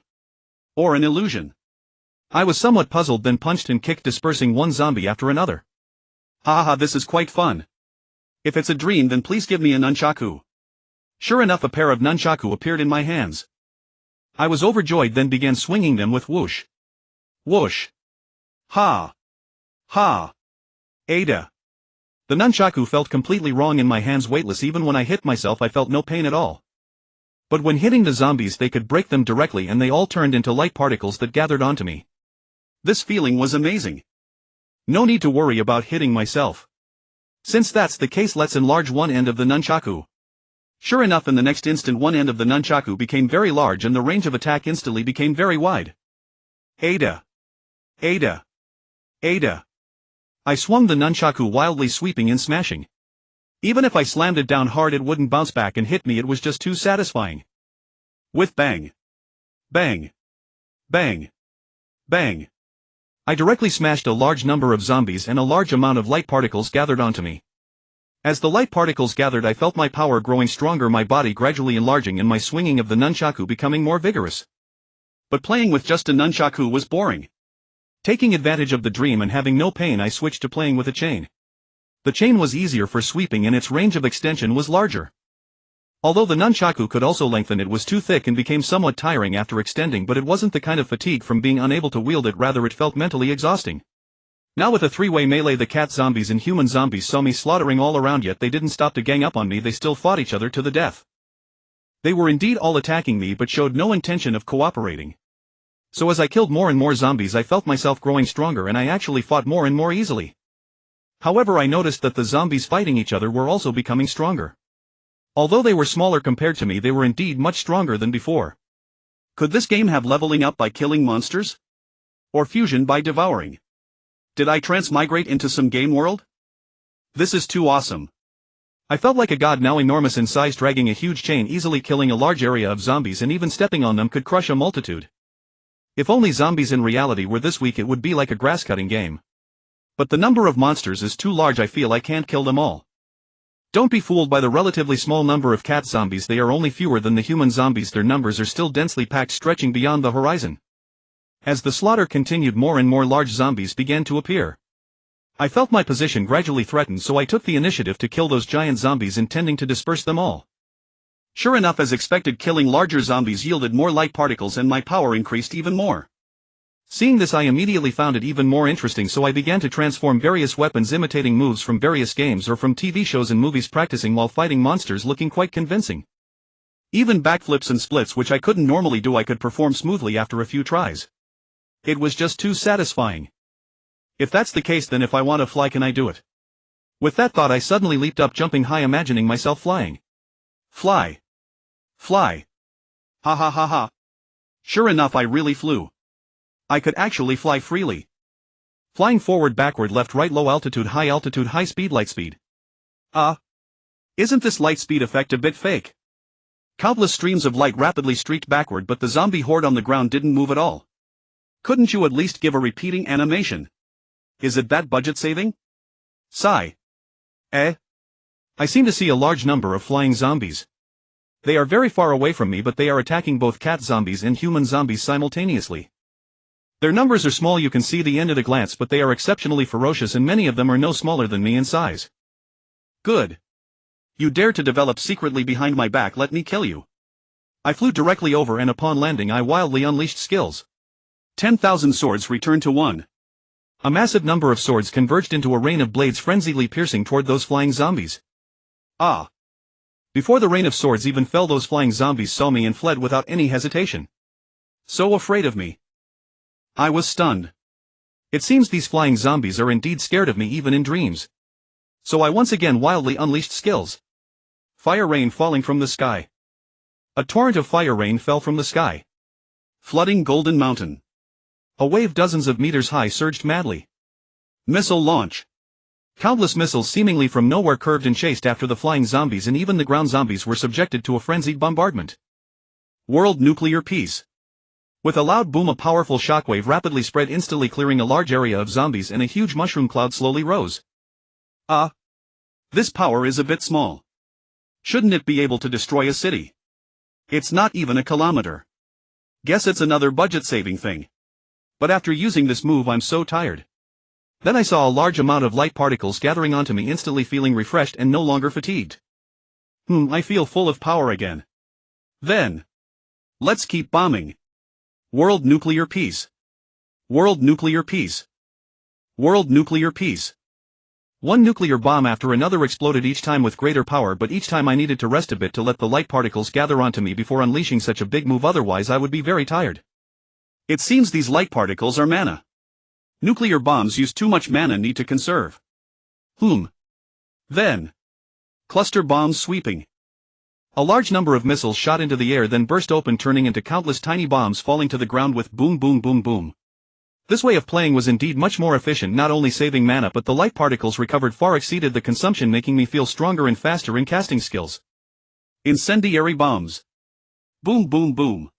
Or an illusion. I was somewhat puzzled, then punched and kicked, dispersing one zombie after another. Ha ha ha, this is quite fun. If it's a dream, then please give me a nunchaku. Sure enough, a pair of nunchaku appeared in my hands. I was overjoyed, then began swinging them with whoosh. Whoosh. Ha. Ha. Ada. The nunchaku felt completely wrong in my hands, weightless. Even when I hit myself I felt no pain at all. But when hitting the zombies they could break them directly and they all turned into light particles that gathered onto me. This feeling was amazing. No need to worry about hitting myself. Since that's the case, let's enlarge one end of the nunchaku. Sure enough, in the next instant one end of the nunchaku became very large and the range of attack instantly became very wide. Ada. Ada. Ada. I swung the nunchaku wildly, sweeping and smashing. Even if I slammed it down hard it wouldn't bounce back and hit me, it was just too satisfying. With bang. Bang. Bang. Bang. I directly smashed a large number of zombies and a large amount of light particles gathered onto me. As the light particles gathered I felt my power growing stronger, my body gradually enlarging and my swinging of the nunchaku becoming more vigorous. But playing with just a nunchaku was boring. Taking advantage of the dream and having no pain I switched to playing with a chain. The chain was easier for sweeping and its range of extension was larger. Although the nunchaku could also lengthen, it was too thick and became somewhat tiring after extending, but it wasn't the kind of fatigue from being unable to wield it, rather it felt mentally exhausting. Now with a three-way melee the cat zombies and human zombies saw me slaughtering all around, yet they didn't stop to gang up on me, they still fought each other to the death. They were indeed all attacking me but showed no intention of cooperating. So as I killed more and more zombies I felt myself growing stronger and I actually fought more and more easily. However, I noticed that the zombies fighting each other were also becoming stronger. Although they were smaller compared to me, they were indeed much stronger than before. Could this game have leveling up by killing monsters? Or fusion by devouring? Did I transmigrate into some game world? This is too awesome. I felt like a god now, enormous in size, dragging a huge chain, easily killing a large area of zombies, and even stepping on them could crush a multitude. If only zombies in reality were this weak, it would be like a grass-cutting game. But the number of monsters is too large, I feel I can't kill them all. Don't be fooled by the relatively small number of cat zombies, they are only fewer than the human zombies, their numbers are still densely packed, stretching beyond the horizon. As the slaughter continued, more and more large zombies began to appear. I felt my position gradually threatened, so I took the initiative to kill those giant zombies, intending to disperse them all. Sure enough, as expected, killing larger zombies yielded more light particles and my power increased even more. Seeing this, I immediately found it even more interesting, so I began to transform various weapons, imitating moves from various games or from TV shows and movies, practicing while fighting monsters, looking quite convincing. Even backflips and splits, which I couldn't normally do, I could perform smoothly after a few tries. It was just too satisfying. If that's the case, then if I want to fly, can I do it? With that thought I suddenly leaped up, jumping high, imagining myself flying. Fly. Fly. Ha ha ha ha. Sure enough, I really flew. I could actually fly freely. Flying forward, backward, left, right, low altitude, high speed, light speed. Isn't this light speed effect a bit fake? Countless streams of light rapidly streaked backward, but the zombie horde on the ground didn't move at all. Couldn't you at least give a repeating animation? Is it that budget saving? Sigh. I seem to see a large number of flying zombies. They are very far away from me, but they are attacking both cat zombies and human zombies simultaneously. Their numbers are small, you can see the end at a glance, but they are exceptionally ferocious and many of them are no smaller than me in size. Good. You dare to develop secretly behind my back, let me kill you. I flew directly over and upon landing I wildly unleashed skills. 10,000 swords returned to 1. A massive number of swords converged into a rain of blades frenziedly piercing toward those flying zombies. Ah! Before the rain of swords even fell, those flying zombies saw me and fled without any hesitation. So afraid of me. I was stunned. It seems these flying zombies are indeed scared of me even in dreams. So I once again wildly unleashed skills. Fire rain falling from the sky. A torrent of fire rain fell from the sky. Flooding Golden Mountain. A wave dozens of meters high surged madly. Missile launch. Countless missiles seemingly from nowhere curved and chased after the flying zombies, and even the ground zombies were subjected to a frenzied bombardment. World nuclear peace. With a loud boom, a powerful shockwave rapidly spread, instantly clearing a large area of zombies, and a huge mushroom cloud slowly rose. This power is a bit small. Shouldn't it be able to destroy a city? It's not even a kilometer. Guess it's another budget-saving thing. But after using this move I'm so tired. Then I saw a large amount of light particles gathering onto me, instantly feeling refreshed and no longer fatigued. I feel full of power again. Then. Let's keep bombing. World nuclear peace. World nuclear peace. World nuclear peace. One nuclear bomb after another exploded, each time with greater power, but each time I needed to rest a bit to let the light particles gather onto me before unleashing such a big move, otherwise I would be very tired. It seems these light particles are mana. Nuclear bombs use too much mana, need to conserve. Then. Cluster bombs sweeping. A large number of missiles shot into the air, then burst open, turning into countless tiny bombs falling to the ground with boom boom boom boom. This way of playing was indeed much more efficient, not only saving mana, but the light particles recovered far exceeded the consumption, making me feel stronger and faster in casting skills. Incendiary bombs. Boom boom boom.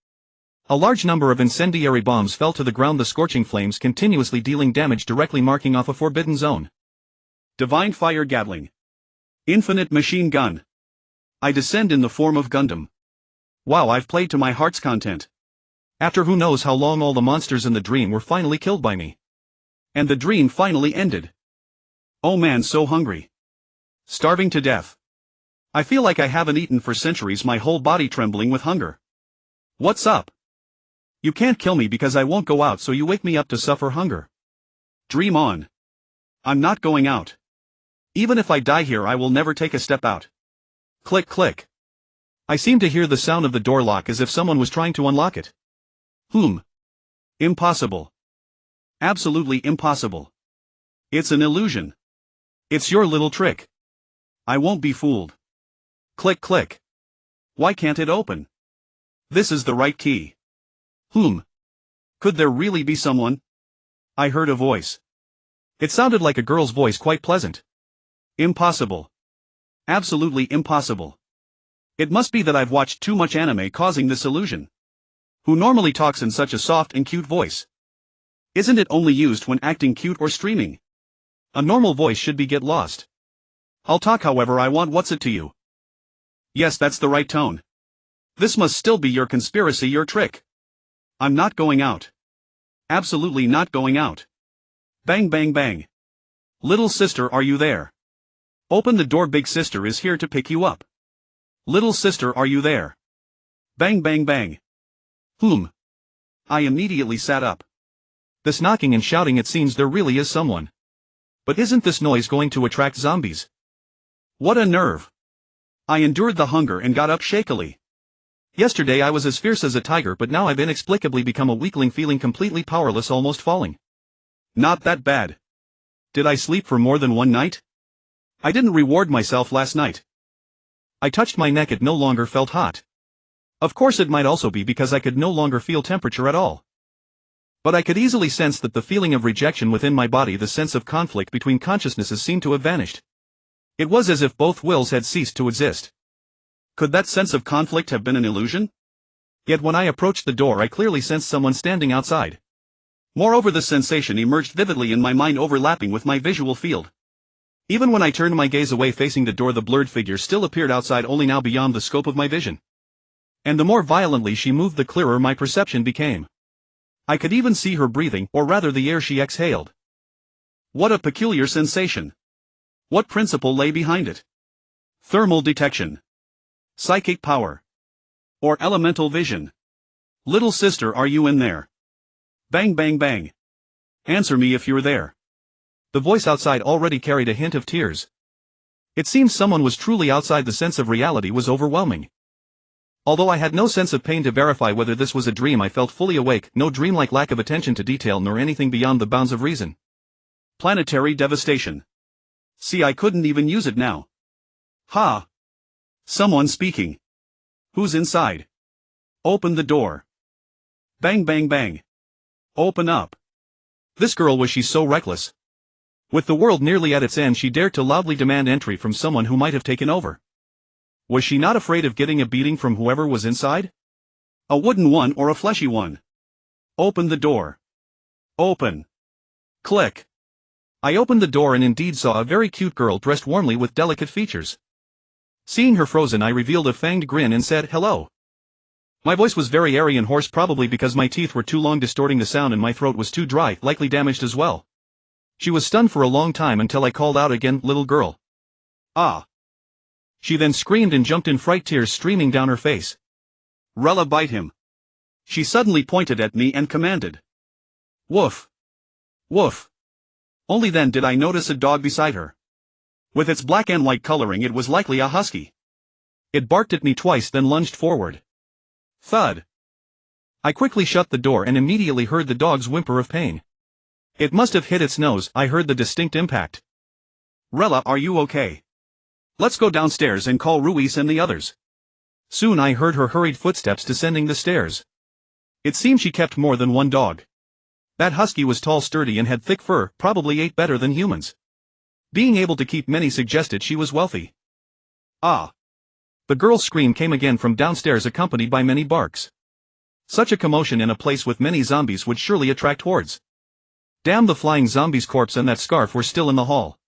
A large number of incendiary bombs fell to the ground, the scorching flames continuously dealing damage, directly marking off a forbidden zone. Divine fire gatling. Infinite machine gun. I descend in the form of Gundam. Wow, I've played to my heart's content. After who knows how long, all the monsters in the dream were finally killed by me. And the dream finally ended. Oh man, so hungry. Starving to death. I feel like I haven't eaten for centuries, my whole body trembling with hunger. What's up? You can't kill me because I won't go out, so you wake me up to suffer hunger. Dream on. I'm not going out. Even if I die here, I will never take a step out. Click click. I seem to hear the sound of the door lock as if someone was trying to unlock it. Impossible. Absolutely impossible. It's an illusion. It's your little trick. I won't be fooled. Click click. Why can't it open? This is the right key. Could there really be someone? I heard a voice. It sounded like a girl's voice, quite pleasant. Impossible. Absolutely impossible. It must be that I've watched too much anime causing this illusion. Who normally talks in such a soft and cute voice? Isn't it only used when acting cute or streaming? A normal voice should be get lost. I'll talk however I want. What's it to you? Yes, that's the right tone. This must still be your conspiracy, your trick. I'm not going out. Absolutely not going out. Bang bang bang. Little sister, are you there? Open the door, big sister is here to pick you up. Little sister, are you there? Bang bang bang. I immediately sat up. This knocking and shouting, it seems there really is someone. But isn't this noise going to attract zombies? What a nerve. I endured the hunger and got up shakily. Yesterday I was as fierce as a tiger, but now I've inexplicably become a weakling, feeling completely powerless, almost falling. Not that bad. Did I sleep for more than one night? I didn't reward myself last night. I touched my neck, it no longer felt hot. Of course it might also be because I could no longer feel temperature at all. But I could easily sense that the feeling of rejection within my body, the sense of conflict between consciousnesses, seemed to have vanished. It was as if both wills had ceased to exist. Could that sense of conflict have been an illusion? Yet when I approached the door I clearly sensed someone standing outside. Moreover, this sensation emerged vividly in my mind, overlapping with my visual field. Even when I turned my gaze away facing the door, the blurred figure still appeared outside, only now beyond the scope of my vision. And the more violently she moved, the clearer my perception became. I could even see her breathing, or rather the air she exhaled. What a peculiar sensation! What principle lay behind it? Thermal detection, psychic power, or elemental vision? Little sister, are you in there? Bang bang bang. Answer me if you're there. The voice outside already carried a hint of tears. It seemed someone was truly outside. The sense of reality was overwhelming. Although I had no sense of pain to verify whether this was a dream, I felt fully awake, no dreamlike lack of attention to detail nor anything beyond the bounds of reason. Planetary devastation. See, I couldn't even use it now. Ha! Someone speaking. Who's inside? Open the door. Bang bang bang. Open up. This girl, was she so reckless? With the world nearly at its end, she dared to loudly demand entry from someone who might have taken over. Was she not afraid of getting a beating from whoever was inside? A wooden one or a fleshy one? Open the door. Open. Click. I opened the door and indeed saw a very cute girl dressed warmly with delicate features. Seeing her frozen, I revealed a fanged grin and said, "Hello." My voice was very airy and hoarse, probably because my teeth were too long distorting the sound and my throat was too dry, likely damaged as well. She was stunned for a long time until I called out again, "Little girl." Ah. She then screamed and jumped in fright, tears streaming down her face. "Rella, bite him." She suddenly pointed at me and commanded. "Woof. Woof." Only then did I notice a dog beside her. With its black and white coloring, it was likely a husky. It barked at me twice, then lunged forward. Thud. I quickly shut the door and immediately heard the dog's whimper of pain. It must have hit its nose. I heard the distinct impact. "Rella, are you okay? Let's go downstairs and call Ruiz and the others." Soon I heard her hurried footsteps descending the stairs. It seemed she kept more than one dog. That husky was tall, sturdy, and had thick fur, probably ate better than humans. Being able to keep many suggested she was wealthy. Ah! The girl's scream came again from downstairs, accompanied by many barks. Such a commotion in a place with many zombies would surely attract hordes. Damn, the flying zombie's corpse and that scarf were still in the hall.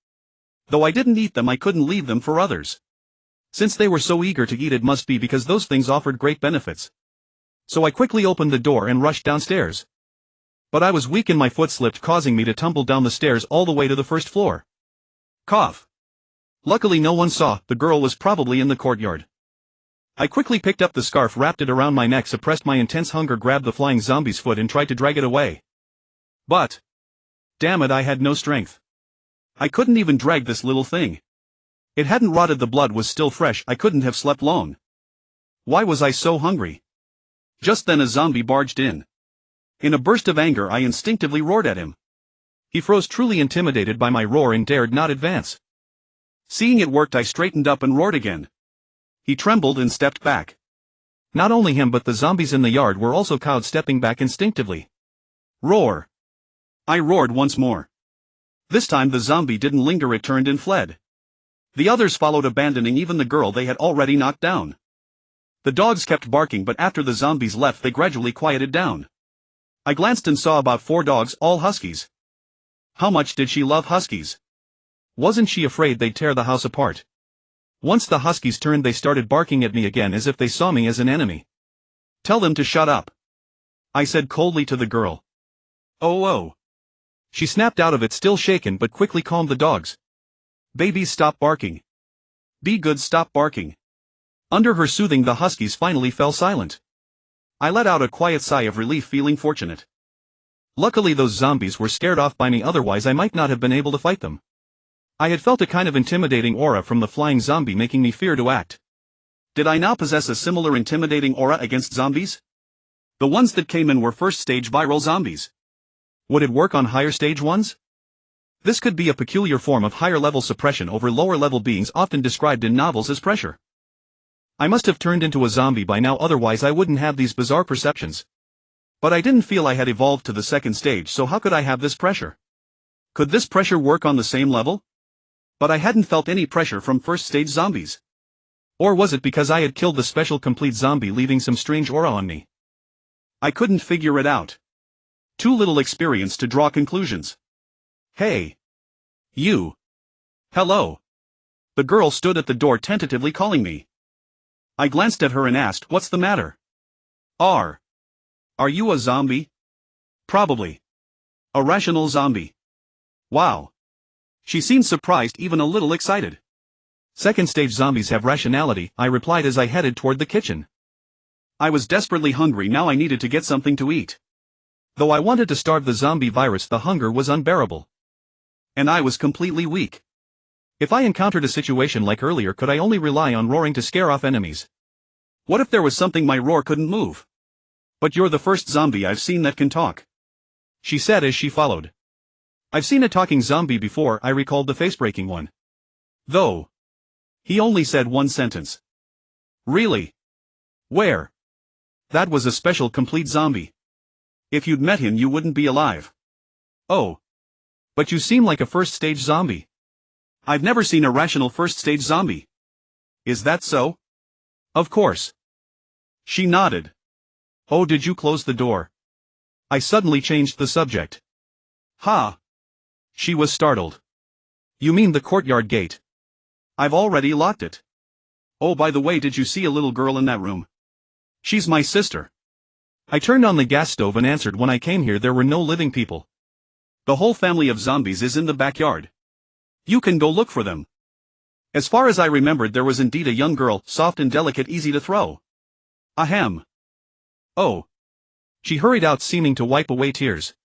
Though I didn't eat them, I couldn't leave them for others. Since they were so eager to eat, it must be because those things offered great benefits. So I quickly opened the door and rushed downstairs. But I was weak and my foot slipped, causing me to tumble down the stairs all the way to the first floor. Cough. Luckily no one saw. The girl was probably in the courtyard. I quickly picked up the scarf, wrapped it around my neck, suppressed my intense hunger, grabbed the flying zombie's foot and tried to drag it away. But, damn it, I had no strength. I couldn't even drag this little thing. It hadn't rotted, the blood was still fresh. I couldn't have slept long. Why was I so hungry? Just then a zombie barged in. In a burst of anger, I instinctively roared at him. He froze, truly intimidated by my roar, and dared not advance. Seeing it worked, I straightened up and roared again. He trembled and stepped back. Not only him, but the zombies in the yard were also cowed, stepping back instinctively. Roar. I roared once more. This time the zombie didn't linger, it turned and fled. The others followed, abandoning even the girl they had already knocked down. The dogs kept barking, but after the zombies left they gradually quieted down. I glanced and saw about 4 dogs, all huskies. How much did she love huskies? Wasn't she afraid they'd tear the house apart? Once the huskies turned, they started barking at me again as if they saw me as an enemy. "Tell them to shut up," I said coldly to the girl. "Oh. She snapped out of it, still shaken, but quickly calmed the dogs. "Babies, stop barking. Be good, stop barking." Under her soothing, the huskies finally fell silent. I let out a quiet sigh of relief, feeling fortunate. Luckily those zombies were scared off by me, otherwise I might not have been able to fight them. I had felt a kind of intimidating aura from the flying zombie, making me fear to act. Did I now possess a similar intimidating aura against zombies? The ones that came in were first-stage viral zombies. Would it work on higher-stage ones? This could be a peculiar form of higher-level suppression over lower-level beings, often described in novels as pressure. I must have turned into a zombie by now, otherwise I wouldn't have these bizarre perceptions. But I didn't feel I had evolved to the second stage, so how could I have this pressure? Could this pressure work on the same level? But I hadn't felt any pressure from first-stage zombies. Or was it because I had killed the special complete zombie leaving some strange aura on me? I couldn't figure it out. Too little experience to draw conclusions. Hey. You. Hello. The girl stood at the door tentatively calling me. I glanced at her and asked, what's the matter? Are you a zombie? Probably. A rational zombie. Wow. She seemed surprised, even a little excited. Second stage zombies have rationality, I replied as I headed toward the kitchen. I was desperately hungry. Now I needed to get something to eat. Though I wanted to starve the zombie virus, the hunger was unbearable. And I was completely weak. If I encountered a situation like earlier, could I only rely on roaring to scare off enemies? What if there was something my roar couldn't move? But you're the first zombie I've seen that can talk, she said as she followed. I've seen a talking zombie before, I recalled the face-breaking one. Though he only said one sentence. Really? Where? That was a special complete zombie. If you'd met him you wouldn't be alive. Oh. But you seem like a first-stage zombie. I've never seen a rational first-stage zombie. Is that so? Of course. She nodded. Oh, did you close the door? I suddenly changed the subject. Ha! She was startled. You mean the courtyard gate? I've already locked it. Oh, by the way, did you see a little girl in that room? She's my sister. I turned on the gas stove and answered, when I came here there were no living people. The whole family of zombies is in the backyard. You can go look for them. As far as I remembered, there was indeed a young girl, soft and delicate, easy to throw. Ahem. Oh. She hurried out, seeming to wipe away tears.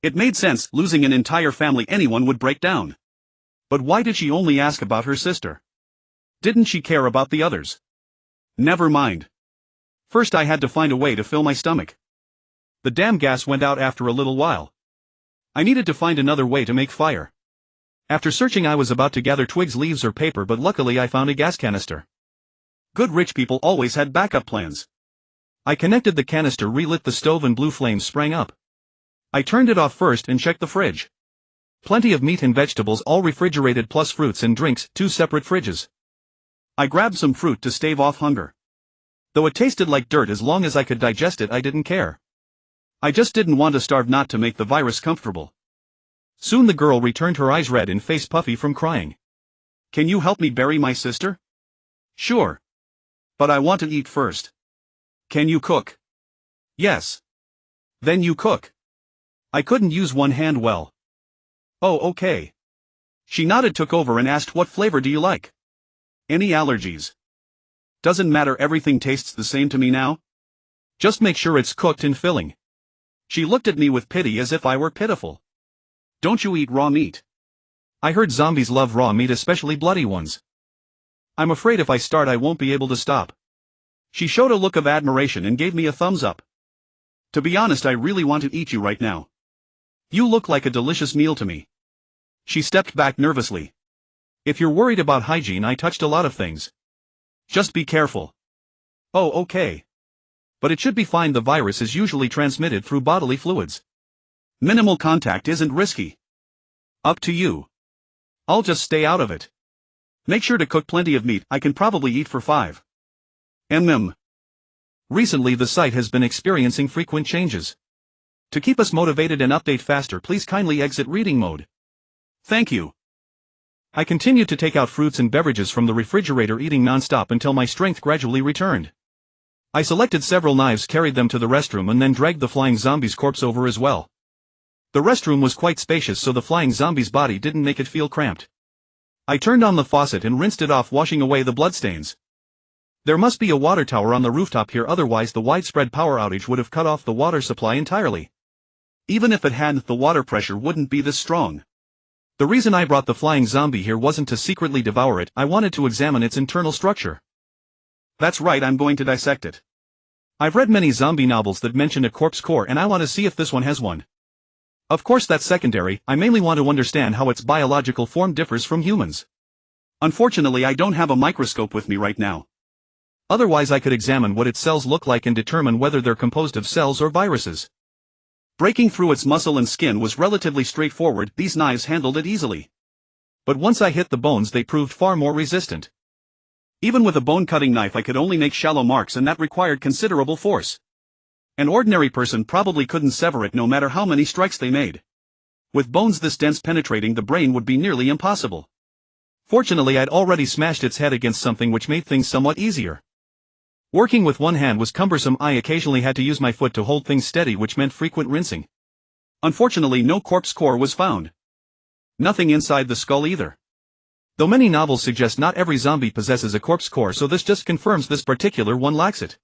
It made sense, losing an entire family, anyone would break down. But why did she only ask about her sister? Didn't she care about the others? Never mind. First I had to find a way to fill my stomach. The damn gas went out after a little while. I needed to find another way to make fire. After searching I was about to gather twigs, leaves or paper, but luckily I found a gas canister. Good rich people always had backup plans. I connected the canister, relit the stove, and blue flames sprang up. I turned it off first and checked the fridge. Plenty of meat and vegetables, all refrigerated, plus fruits and drinks, 2 separate fridges. I grabbed some fruit to stave off hunger. Though it tasted like dirt, as long as I could digest it I didn't care. I just didn't want to starve, not to make the virus comfortable. Soon the girl returned, her eyes red and face puffy from crying. Can you help me bury my sister? Sure. But I want to eat first. Can you cook? Yes. Then you cook. I couldn't use one hand well. Oh, okay. She nodded, took over and asked, what flavor do you like? Any allergies? Doesn't matter, everything tastes the same to me now. Just make sure it's cooked and filling. She looked at me with pity, as if I were pitiful. Don't you eat raw meat? I heard zombies love raw meat, especially bloody ones. I'm afraid if I start I won't be able to stop. She showed a look of admiration and gave me a thumbs up. To be honest, I really want to eat you right now. You look like a delicious meal to me. She stepped back nervously. If you're worried about hygiene, I touched a lot of things. Just be careful. Oh, okay. But it should be fine, the virus is usually transmitted through bodily fluids. Minimal contact isn't risky. Up to you. I'll just stay out of it. Make sure to cook plenty of meat, I can probably eat for 5. Recently the site has been experiencing frequent changes. To keep us motivated and update faster, please kindly exit reading mode. Thank you. I continued to take out fruits and beverages from the refrigerator, eating non-stop until my strength gradually returned. I selected several knives, carried them to the restroom, and then dragged the flying zombie's corpse over as well. The restroom was quite spacious, so the flying zombie's body didn't make it feel cramped. I turned on the faucet and rinsed it off, washing away the bloodstains. There must be a water tower on the rooftop here, otherwise the widespread power outage would have cut off the water supply entirely. Even if it hadn't, the water pressure wouldn't be this strong. The reason I brought the flying zombie here wasn't to secretly devour it, I wanted to examine its internal structure. That's right, I'm going to dissect it. I've read many zombie novels that mention a corpse core, and I want to see if this one has one. Of course that's secondary, I mainly want to understand how its biological form differs from humans. Unfortunately, I don't have a microscope with me right now. Otherwise I could examine what its cells look like and determine whether they're composed of cells or viruses. Breaking through its muscle and skin was relatively straightforward, these knives handled it easily. But once I hit the bones they proved far more resistant. Even with a bone-cutting knife I could only make shallow marks, and that required considerable force. An ordinary person probably couldn't sever it no matter how many strikes they made. With bones this dense penetrating the brain would be nearly impossible. Fortunately I'd already smashed its head against something, which made things somewhat easier. Working with one hand was cumbersome. I occasionally had to use my foot to hold things steady, which meant frequent rinsing. Unfortunately no corpse core was found. Nothing inside the skull either. Though many novels suggest not every zombie possesses a corpse core, so this just confirms this particular one lacks it.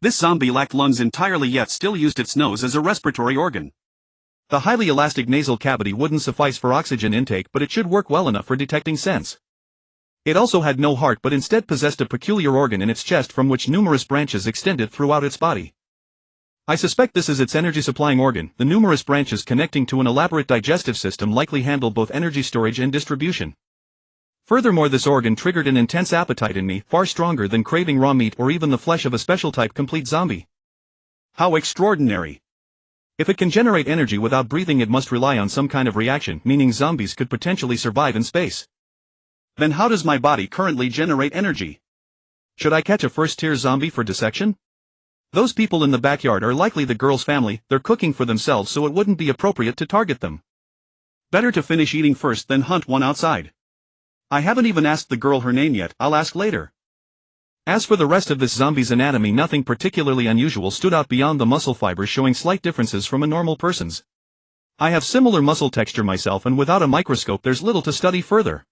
This zombie lacked lungs entirely, yet still used its nose as a respiratory organ. The highly elastic nasal cavity wouldn't suffice for oxygen intake, but it should work well enough for detecting scents. It also had no heart, but instead possessed a peculiar organ in its chest from which numerous branches extended throughout its body. I suspect this is its energy-supplying organ. The numerous branches connecting to an elaborate digestive system likely handle both energy storage and distribution. Furthermore, this organ triggered an intense appetite in me, far stronger than craving raw meat or even the flesh of a special type complete zombie. How extraordinary! If it can generate energy without breathing, it must rely on some kind of reaction, meaning zombies could potentially survive in space. Then how does my body currently generate energy? Should I catch a first-tier zombie for dissection? Those people in the backyard are likely the girl's family. They're cooking for themselves, so it wouldn't be appropriate to target them. Better to finish eating first than hunt one outside. I haven't even asked the girl her name yet. I'll ask later. As for the rest of this zombie's anatomy, nothing particularly unusual stood out beyond the muscle fibers showing slight differences from a normal person's. I have similar muscle texture myself, and without a microscope there's little to study further.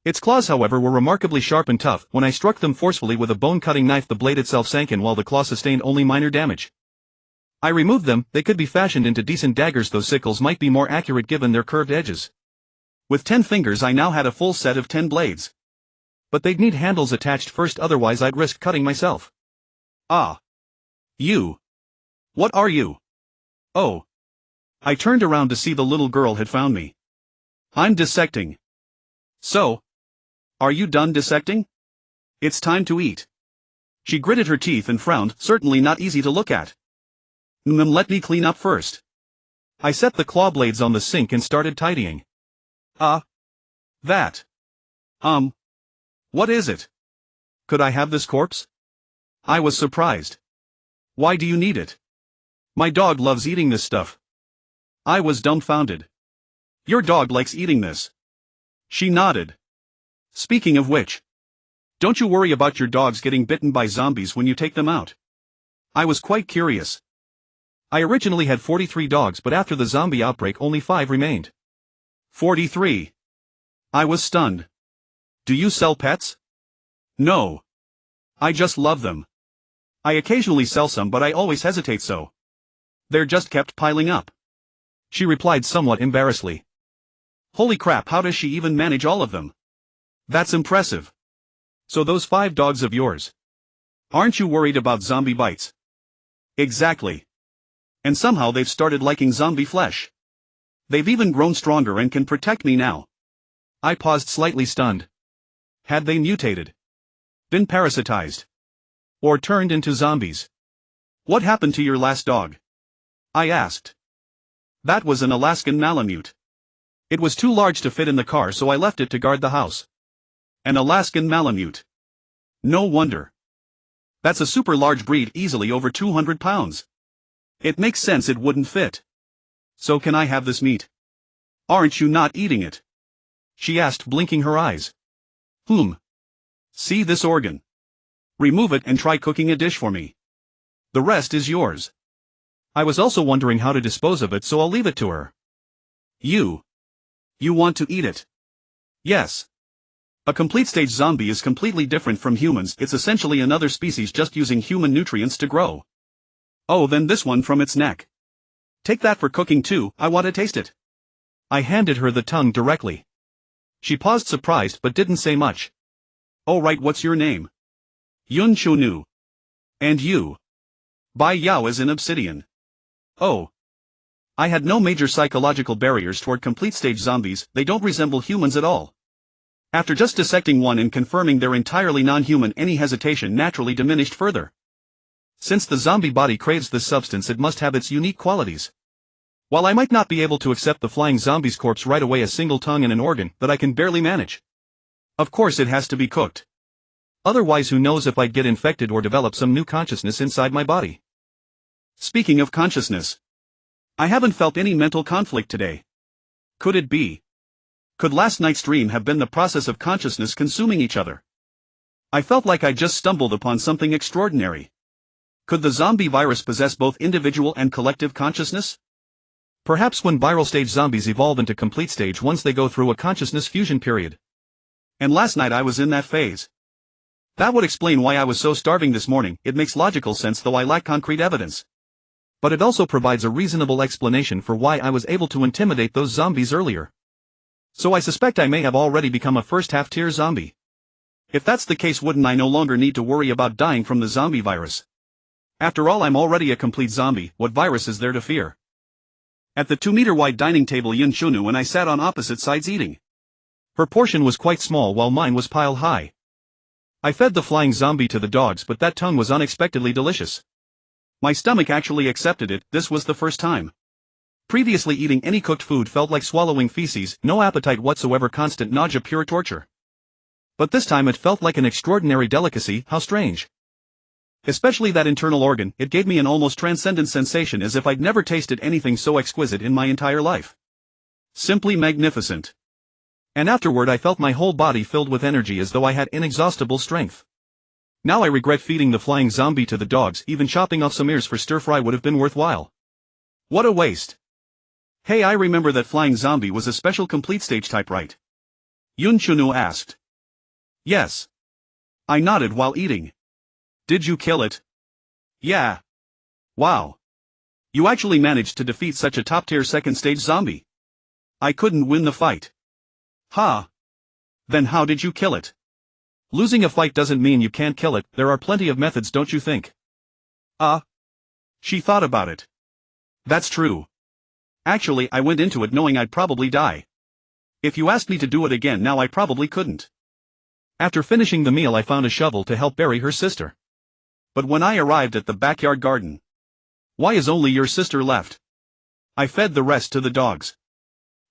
Its claws, however, were remarkably sharp and tough. When I struck them forcefully with a bone-cutting knife, the blade itself sank in while the claw sustained only minor damage. I removed them. They could be fashioned into decent daggers, though sickles might be more accurate given their curved edges. With 10 fingers I now had a full set of 10 blades. But they'd need handles attached first, otherwise I'd risk cutting myself. Ah. You. What are you? Oh. I turned around to see the little girl had found me. I'm dissecting. So? Are you done dissecting? It's time to eat. She gritted her teeth and frowned, certainly not easy to look at. Let me clean up first. I set the claw blades on the sink and started tidying. That. What is it? Could I have this corpse? I was surprised. Why do you need it? My dog loves eating this stuff. I was dumbfounded. Your dog likes eating this? She nodded. Speaking of which, don't you worry about your dogs getting bitten by zombies when you take them out? I was quite curious. I originally had 43 dogs, but after the zombie outbreak only 5 remained. 43. I was stunned. Do you sell pets? No. I just love them. I occasionally sell some, but I always hesitate, so they're just kept piling up. She replied somewhat embarrassedly. Holy crap, how does she even manage all of them? That's impressive. So those 5 dogs of yours. Aren't you worried about zombie bites? Exactly. And somehow they've started liking zombie flesh. They've even grown stronger and can protect me now. I paused, slightly stunned. Had they mutated? Been parasitized? Or turned into zombies? What happened to your last dog? I asked. That was an Alaskan Malamute. It was too large to fit in the car, so I left it to guard the house. An Alaskan Malamute. No wonder. That's a super large breed, easily over 200 pounds. It makes sense it wouldn't fit. So can I have this meat? Aren't you not eating it? She asked, blinking her eyes. See this organ? Remove it and try cooking a dish for me. The rest is yours. I was also wondering how to dispose of it, so I'll leave it to her. You want to eat it? Yes. A complete stage zombie is completely different from humans. It's essentially another species just using human nutrients to grow. Oh, then this one from its neck. Take that for cooking too, I want to taste it. I handed her the tongue directly. She paused, surprised, but didn't say much. Oh right, what's your name? Yun Chunu. And you? Bai Yao as in obsidian. Oh. I had no major psychological barriers toward complete stage zombies. They don't resemble humans at all. After just dissecting one and confirming they're entirely non-human, any hesitation naturally diminished further. Since the zombie body craves this substance, it must have its unique qualities. While I might not be able to accept the flying zombie's corpse right away, a single tongue and an organ that I can barely manage. Of course it has to be cooked. Otherwise, who knows if I'd get infected or develop some new consciousness inside my body. Speaking of consciousness, I haven't felt any mental conflict today. Could it be? Could last night's dream have been the process of consciousness consuming each other? I felt like I just stumbled upon something extraordinary. Could the zombie virus possess both individual and collective consciousness? Perhaps when viral stage zombies evolve into complete stage once they go through a consciousness fusion period. And last night I was in that phase. That would explain why I was so starving this morning. It makes logical sense, though I lack concrete evidence. But it also provides a reasonable explanation for why I was able to intimidate those zombies earlier. So I suspect I may have already become a first half-tier zombie. If that's the case, wouldn't I no longer need to worry about dying from the zombie virus? After all, I'm already a complete zombie. What virus is there to fear? At the 2-meter-wide dining table, Yun Chunu and I sat on opposite sides eating. Her portion was quite small while mine was piled high. I fed the flying zombie to the dogs, but that tongue was unexpectedly delicious. My stomach actually accepted it. This was the first time. Previously, eating any cooked food felt like swallowing feces, no appetite whatsoever, constant nausea, pure torture. But this time it felt like an extraordinary delicacy. How strange. Especially that internal organ, it gave me an almost transcendent sensation, as if I'd never tasted anything so exquisite in my entire life. Simply magnificent. And afterward I felt my whole body filled with energy, as though I had inexhaustible strength. Now I regret feeding the flying zombie to the dogs. Even chopping off some ears for stir-fry would have been worthwhile. What a waste. Hey, I remember that flying zombie was a special complete stage type, right? Yun Chunu asked. Yes. I nodded while eating. Did you kill it? Yeah. Wow. You actually managed to defeat such a top-tier second stage zombie. I couldn't win the fight. Ha. Then how did you kill it? Losing a fight doesn't mean you can't kill it. There are plenty of methods, don't you think? She thought about it. That's true. Actually, I went into it knowing I'd probably die. If you asked me to do it again now, I probably couldn't. After finishing the meal, I found a shovel to help bury her sister. But when I arrived at the backyard garden, why is only your sister left? I fed the rest to the dogs.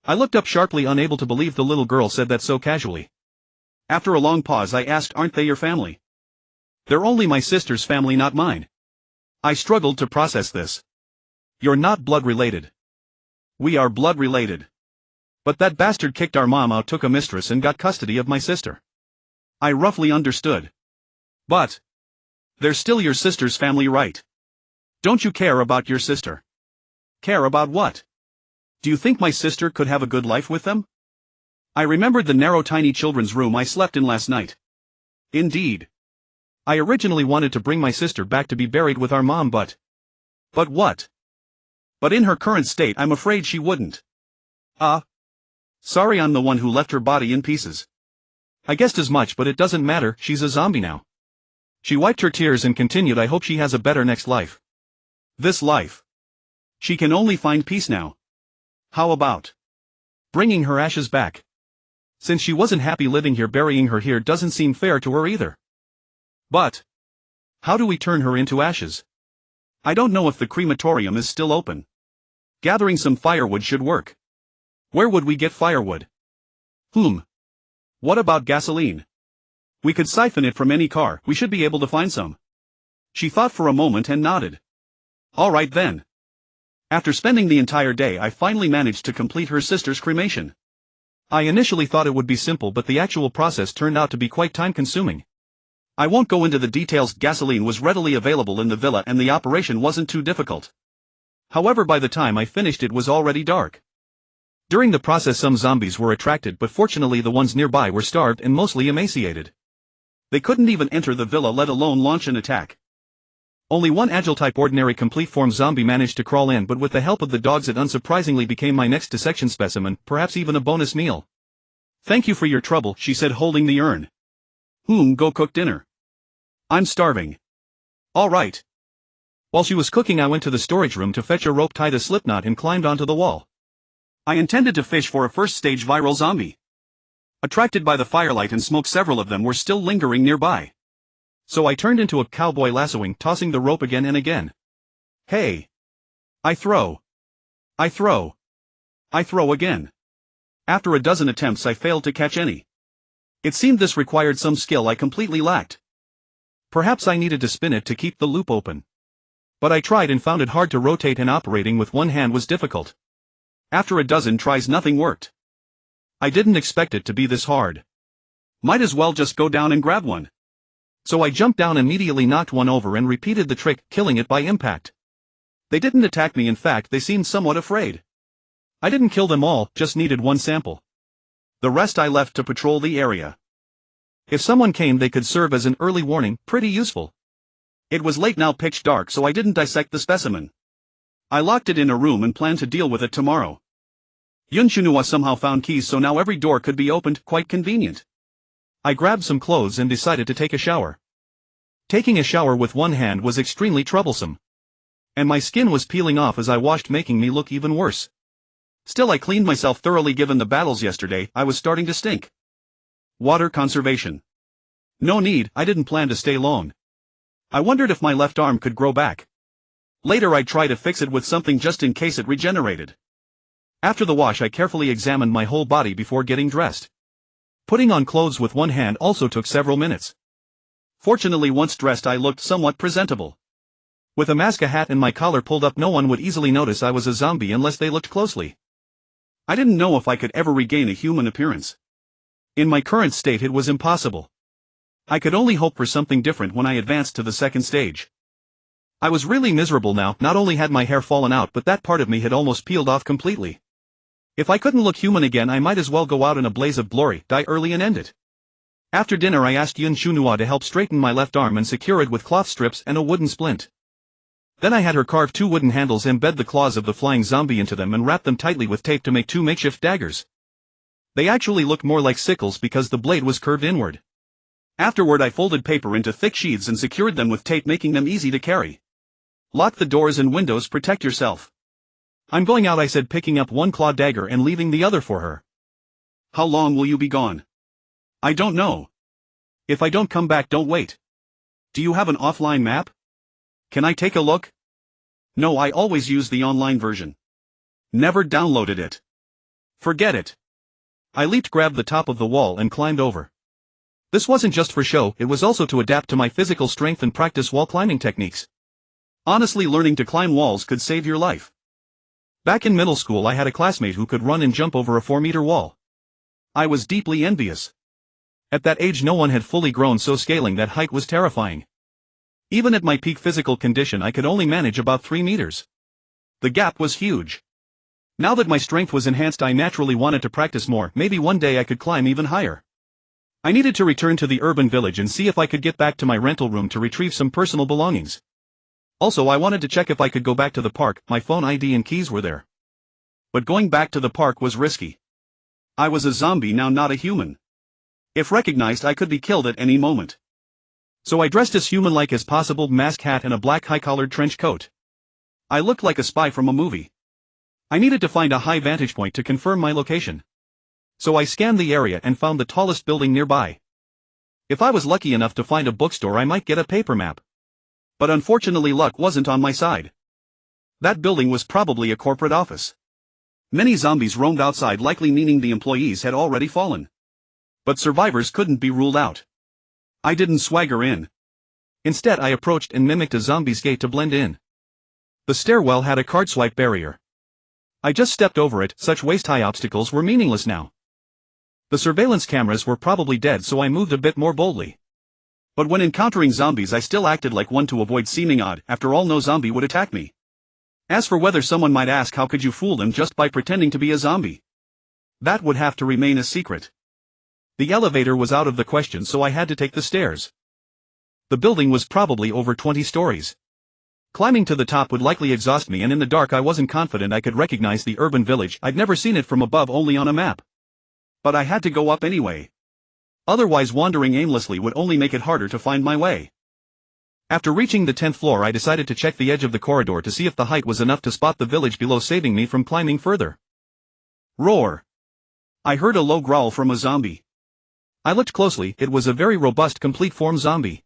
I looked up sharply, unable to believe the little girl said that so casually. After a long pause, I asked, aren't they your family? They're only my sister's family, not mine. I struggled to process this. You're not blood related. We are blood related. But that bastard kicked our mom out, took a mistress, and got custody of my sister. I roughly understood. But they're still your sister's family, right? Don't you care about your sister? Care about what? Do you think my sister could have a good life with them? I remembered the narrow, tiny children's room I slept in last night. Indeed. I originally wanted to bring my sister back to be buried with our mom, but what? But in her current state, I'm afraid she wouldn't. Sorry, I'm the one who left her body in pieces. I guessed as much, but it doesn't matter, she's a zombie now. She wiped her tears and continued, I hope she has a better next life. This life. She can only find peace now. How about bringing her ashes back? Since she wasn't happy living here, burying her here doesn't seem fair to her either. But how do we turn her into ashes? I don't know if the crematorium is still open. Gathering some firewood should work. Where would we get firewood? What about gasoline? We could siphon it from any car. We should be able to find some. She thought for a moment and nodded. All right then. After spending the entire day, I finally managed to complete her sister's cremation. I initially thought it would be simple, but the actual process turned out to be quite time-consuming. I won't go into the details. Gasoline was readily available in the villa and the operation wasn't too difficult. However, by the time I finished, it was already dark. During the process, some zombies were attracted, but fortunately the ones nearby were starved and mostly emaciated. They couldn't even enter the villa, let alone launch an attack. Only one agile-type ordinary complete-form zombie managed to crawl in, but with the help of the dogs it unsurprisingly became my next dissection specimen, perhaps even a bonus meal. Thank you for your trouble, she said, holding the urn. Go cook dinner. I'm starving. All right. While she was cooking, I went to the storage room to fetch a rope, tied a slipknot, and climbed onto the wall. I intended to fish for a first-stage viral zombie. Attracted by the firelight and smoke, several of them were still lingering nearby. So I turned into a cowboy, lassoing, tossing the rope again and again. Hey! I throw. I throw. I throw again. After a dozen attempts, I failed to catch any. It seemed this required some skill I completely lacked. Perhaps I needed to spin it to keep the loop open. But I tried and found it hard to rotate, and operating with one hand was difficult. After a dozen tries, nothing worked. I didn't expect it to be this hard. Might as well just go down and grab one. So I jumped down, immediately knocked one over, and repeated the trick, killing it by impact. They didn't attack me, in fact they seemed somewhat afraid. I didn't kill them all, just needed one sample. The rest I left to patrol the area. If someone came, they could serve as an early warning, pretty useful. It was late now, pitch dark, so I didn't dissect the specimen. I locked it in a room and planned to deal with it tomorrow. Yunshunua somehow found keys, so now every door could be opened, quite convenient. I grabbed some clothes and decided to take a shower. Taking a shower with one hand was extremely troublesome. And my skin was peeling off as I washed, making me look even worse. Still, I cleaned myself thoroughly. Given the battles yesterday, I was starting to stink. Water conservation. No need, I didn't plan to stay long. I wondered if my left arm could grow back. Later I'd try to fix it with something just in case it regenerated. After the wash, I carefully examined my whole body before getting dressed. Putting on clothes with one hand also took several minutes. Fortunately, once dressed, I looked somewhat presentable. With a mask, a hat, and my collar pulled up, no one would easily notice I was a zombie unless they looked closely. I didn't know if I could ever regain a human appearance. In my current state it was impossible. I could only hope for something different when I advanced to the second stage. I was really miserable now. Not only had my hair fallen out, but that part of me had almost peeled off completely. If I couldn't look human again, I might as well go out in a blaze of glory, die early and end it. After dinner I asked Yunshunua to help straighten my left arm and secure it with cloth strips and a wooden splint. Then I had her carve 2 wooden handles, embed the claws of the flying zombie into them, and wrap them tightly with tape to make 2 makeshift daggers. They actually looked more like sickles because the blade was curved inward. Afterward I folded paper into thick sheaths and secured them with tape, making them easy to carry. Lock the doors and windows, protect yourself. I'm going out, I said, picking up one claw dagger and leaving the other for her. How long will you be gone? I don't know. If I don't come back, don't wait. Do you have an offline map? Can I take a look? No, I always use the online version. Never downloaded it. Forget it. I leaped, grabbed the top of the wall, and climbed over. This wasn't just for show, it was also to adapt to my physical strength and practice wall climbing techniques. Honestly, learning to climb walls could save your life. Back in middle school I had a classmate who could run and jump over a 4-meter wall. I was deeply envious. At that age no one had fully grown, so scaling that height was terrifying. Even at my peak physical condition I could only manage about 3 meters. The gap was huge. Now that my strength was enhanced, I naturally wanted to practice more. Maybe one day I could climb even higher. I needed to return to the urban village and see if I could get back to my rental room to retrieve some personal belongings. Also, I wanted to check if I could go back to the park. My phone ID and keys were there. But going back to the park was risky. I was a zombie now, not a human. If recognized, I could be killed at any moment. So I dressed as human-like as possible, mask, hat, and a black high-collared trench coat. I looked like a spy from a movie. I needed to find a high vantage point to confirm my location. So I scanned the area and found the tallest building nearby. If I was lucky enough to find a bookstore, I might get a paper map. But unfortunately luck wasn't on my side. That building was probably a corporate office. Many zombies roamed outside, likely meaning the employees had already fallen. But survivors couldn't be ruled out. I didn't swagger in. Instead I approached and mimicked a zombie's gait to blend in. The stairwell had a card swipe barrier. I just stepped over it. Such waist-high obstacles were meaningless now. The surveillance cameras were probably dead, so I moved a bit more boldly. But when encountering zombies I still acted like one to avoid seeming odd. After all, no zombie would attack me. As for whether someone might ask, how could you fool them just by pretending to be a zombie? That would have to remain a secret. The elevator was out of the question, so I had to take the stairs. The building was probably over 20 stories. Climbing to the top would likely exhaust me, and in the dark I wasn't confident I could recognize the urban village. I'd never seen it from above, only on a map. But I had to go up anyway. Otherwise wandering aimlessly would only make it harder to find my way. After reaching the 10th floor I decided to check the edge of the corridor to see if the height was enough to spot the village below, saving me from climbing further. Roar! I heard a low growl from a zombie. I looked closely. It was a very robust, complete-form zombie.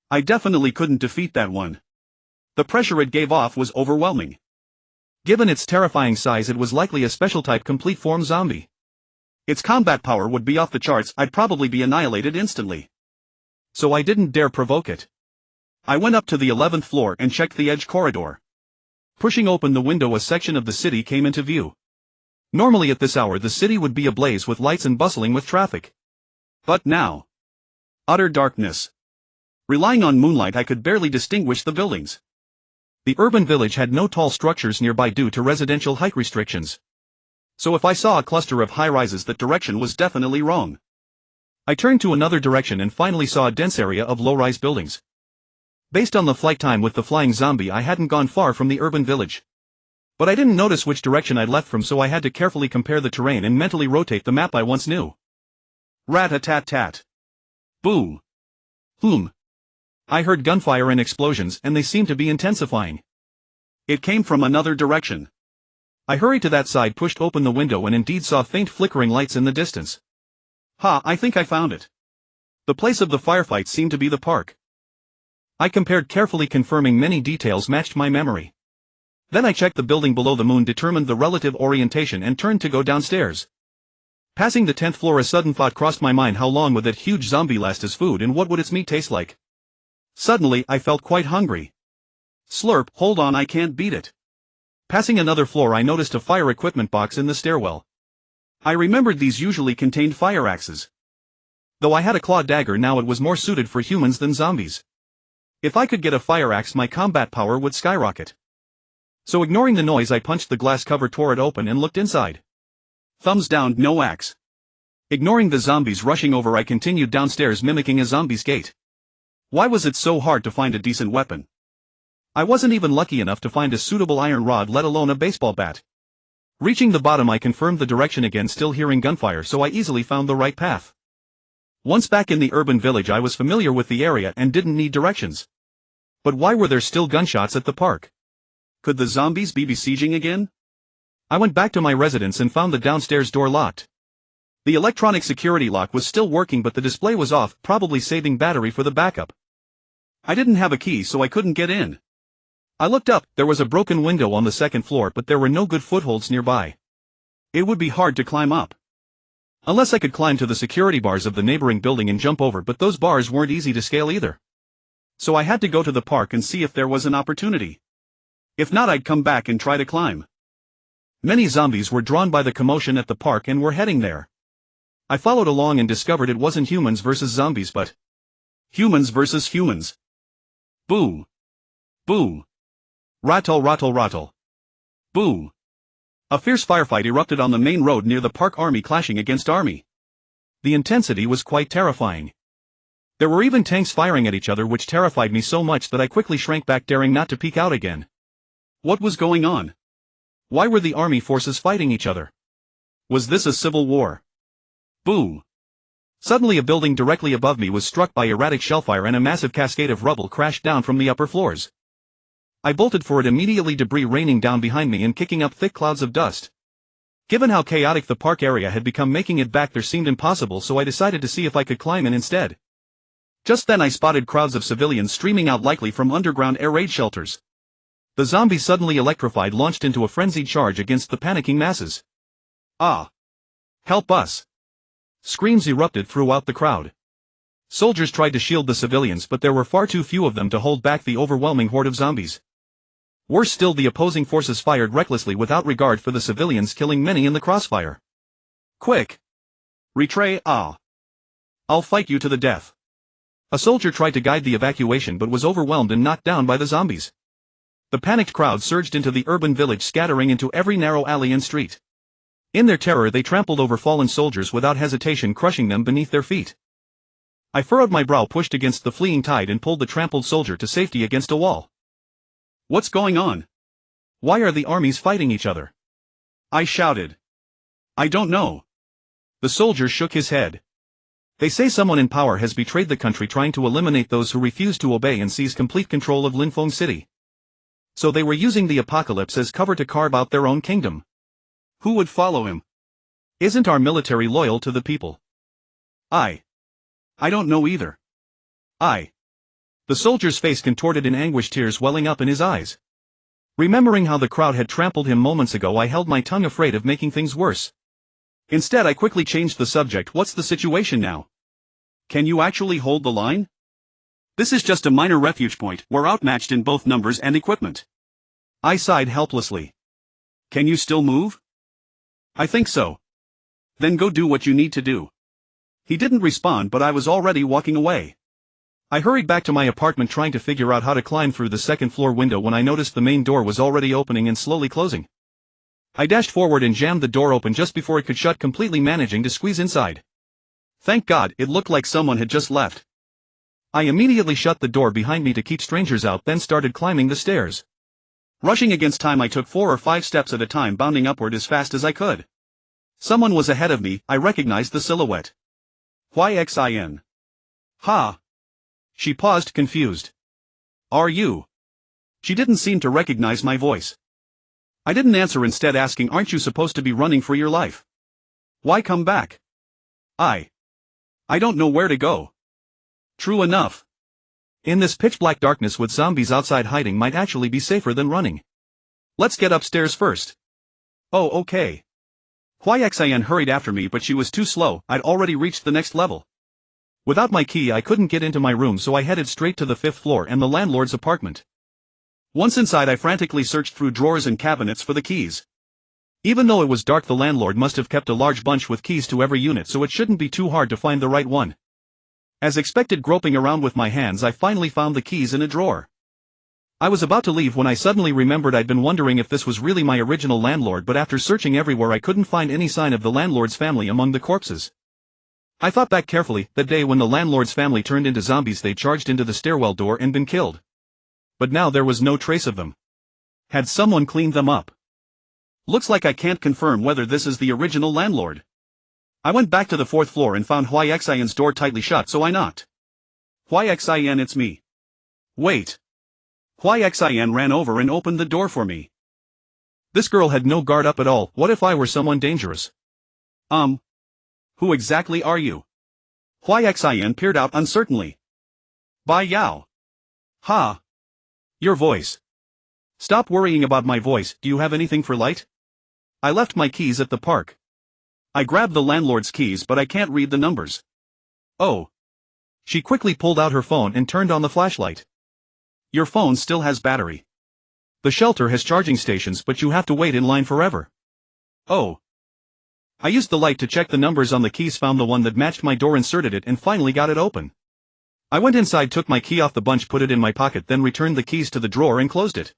I definitely couldn't defeat that one. The pressure it gave off was overwhelming. Given its terrifying size, it was likely a special-type complete-form zombie. Its combat power would be off the charts. I'd probably be annihilated instantly. So I didn't dare provoke it. I went up to the 11th floor and checked the edge corridor. Pushing open the window, a section of the city came into view. Normally at this hour the city would be ablaze with lights and bustling with traffic. But now, utter darkness. Relying on moonlight, I could barely distinguish the buildings. The urban village had no tall structures nearby due to residential height restrictions. So if I saw a cluster of high-rises, that direction was definitely wrong. I turned to another direction and finally saw a dense area of low-rise buildings. Based on the flight time with the flying zombie, I hadn't gone far from the urban village. But I didn't notice which direction I'd left from, so I had to carefully compare the terrain and mentally rotate the map I once knew. Rat-a-tat-tat. Boom. Boom. I heard gunfire and explosions, and they seemed to be intensifying. It came from another direction. I hurried to that side, pushed open the window, and indeed saw faint flickering lights in the distance. I think I found it. The place of the firefight seemed to be the park. I compared carefully, confirming many details matched my memory. Then I checked the building below the moon, determined the relative orientation, and turned to go downstairs. Passing the 10th floor, a sudden thought crossed my mind: how long would that huge zombie last as food, and what would its meat taste like? Suddenly, I felt quite hungry. Slurp, hold on, I can't beat it. Passing another floor, I noticed a fire equipment box in the stairwell. I remembered these usually contained fire axes. Though I had a claw dagger now, it was more suited for humans than zombies. If I could get a fire axe, my combat power would skyrocket. So ignoring the noise, I punched the glass cover, tore it open, and looked inside. Thumbs down, no axe. Ignoring the zombies rushing over, I continued downstairs, mimicking a zombie's gait. Why was it so hard to find a decent weapon? I wasn't even lucky enough to find a suitable iron rod, let alone a baseball bat. Reaching the bottom, I confirmed the direction again, still hearing gunfire, so I easily found the right path. Once back in the urban village, I was familiar with the area and didn't need directions. But why were there still gunshots at the park? Could the zombies be besieging again? I went back to my residence and found the downstairs door locked. The electronic security lock was still working, but the display was off, probably saving battery for the backup. I didn't have a key, so I couldn't get in. I looked up. There was a broken window on the 2nd floor, but there were no good footholds nearby. It would be hard to climb up. Unless I could climb to the security bars of the neighboring building and jump over, but those bars weren't easy to scale either. So I had to go to the park and see if there was an opportunity. If not, I'd come back and try to climb. Many zombies were drawn by the commotion at the park and were heading there. I followed along and discovered it wasn't humans versus zombies, but humans versus humans. Boo. Boo. Rattle, rattle, rattle. Boo. A fierce firefight erupted on the main road near the park, army clashing against army. The intensity was quite terrifying. There were even tanks firing at each other, which terrified me so much that I quickly shrank back, daring not to peek out again. What was going on? Why were the army forces fighting each other? Was this a civil war? Boo. Suddenly a building directly above me was struck by erratic shellfire and a massive cascade of rubble crashed down from the upper floors. I bolted for it, immediately debris raining down behind me and kicking up thick clouds of dust. Given how chaotic the park area had become, making it back there seemed impossible, so I decided to see if I could climb in instead. Just then I spotted crowds of civilians streaming out, likely from underground air raid shelters. The zombies, suddenly electrified, launched into a frenzied charge against the panicking masses. Ah! Help us! Screams erupted throughout the crowd. Soldiers tried to shield the civilians, but there were far too few of them to hold back the overwhelming horde of zombies. Worse still, the opposing forces fired recklessly without regard for the civilians, killing many in the crossfire. Quick! Retray, ah! I'll fight you to the death. A soldier tried to guide the evacuation but was overwhelmed and knocked down by the zombies. The panicked crowd surged into the urban village, scattering into every narrow alley and street. In their terror, they trampled over fallen soldiers without hesitation, crushing them beneath their feet. I furrowed my brow, pushed against the fleeing tide, and pulled the trampled soldier to safety against a wall. What's going on? Why are the armies fighting each other? I shouted. I don't know. The soldier shook his head. They say someone in power has betrayed the country, trying to eliminate those who refuse to obey and seize complete control of Linfeng City. So they were using the apocalypse as cover to carve out their own kingdom. Who would follow him? Isn't our military loyal to the people? I don't know either. The soldier's face contorted in anguish, tears welling up in his eyes. Remembering how the crowd had trampled him moments ago, I held my tongue, afraid of making things worse. Instead, I quickly changed the subject. What's the situation now? Can you actually hold the line? This is just a minor refuge point, we're outmatched in both numbers and equipment. I sighed helplessly. Can you still move? I think so. Then go do what you need to do. He didn't respond, but I was already walking away. I hurried back to my apartment trying to figure out how to climb through the second floor window when I noticed the main door was already opening and slowly closing. I dashed forward and jammed the door open just before it could shut completely, managing to squeeze inside. Thank God, it looked like someone had just left. I immediately shut the door behind me to keep strangers out, then started climbing the stairs. Rushing against time, I took 4 or 5 steps at a time, bounding upward as fast as I could. Someone was ahead of me. I recognized the silhouette. Xin. Ha. She paused, confused. Are you? She didn't seem to recognize my voice. I didn't answer, instead asking, aren't you supposed to be running for your life? Why come back? I don't know where to go. True enough. In this pitch-black darkness with zombies outside, hiding might actually be safer than running. Let's get upstairs first. Oh, okay. Xin hurried after me, but she was too slow. I'd already reached the next level. Without my key, I couldn't get into my room, so I headed straight to the 5th floor and the landlord's apartment. Once inside, I frantically searched through drawers and cabinets for the keys. Even though it was dark, the landlord must have kept a large bunch with keys to every unit, so it shouldn't be too hard to find the right one. As expected, groping around with my hands, I finally found the keys in a drawer. I was about to leave when I suddenly remembered I'd been wondering if this was really my original landlord, but after searching everywhere I couldn't find any sign of the landlord's family among the corpses. I thought back carefully. That day when the landlord's family turned into zombies, they charged into the stairwell door and been killed. But now there was no trace of them. Had someone cleaned them up? Looks like I can't confirm whether this is the original landlord. I went back to the 4th floor and found Xin's door tightly shut, so I knocked. Xin, it's me. Wait. Xin ran over and opened the door for me. This girl had no guard up at all. What if I were someone dangerous? Who exactly are you? Xin peered out uncertainly. Bai Yao. Ha. Your voice. Stop worrying about my voice. Do you have anything for light? I left my keys at the park. I grabbed the landlord's keys, but I can't read the numbers. Oh. She quickly pulled out her phone and turned on the flashlight. Your phone still has battery. The shelter has charging stations, but you have to wait in line forever. Oh. I used the light to check the numbers on the keys, found the one that matched my door, inserted it, and finally got it open. I went inside, took my key off the bunch, put it in my pocket, then returned the keys to the drawer and closed it.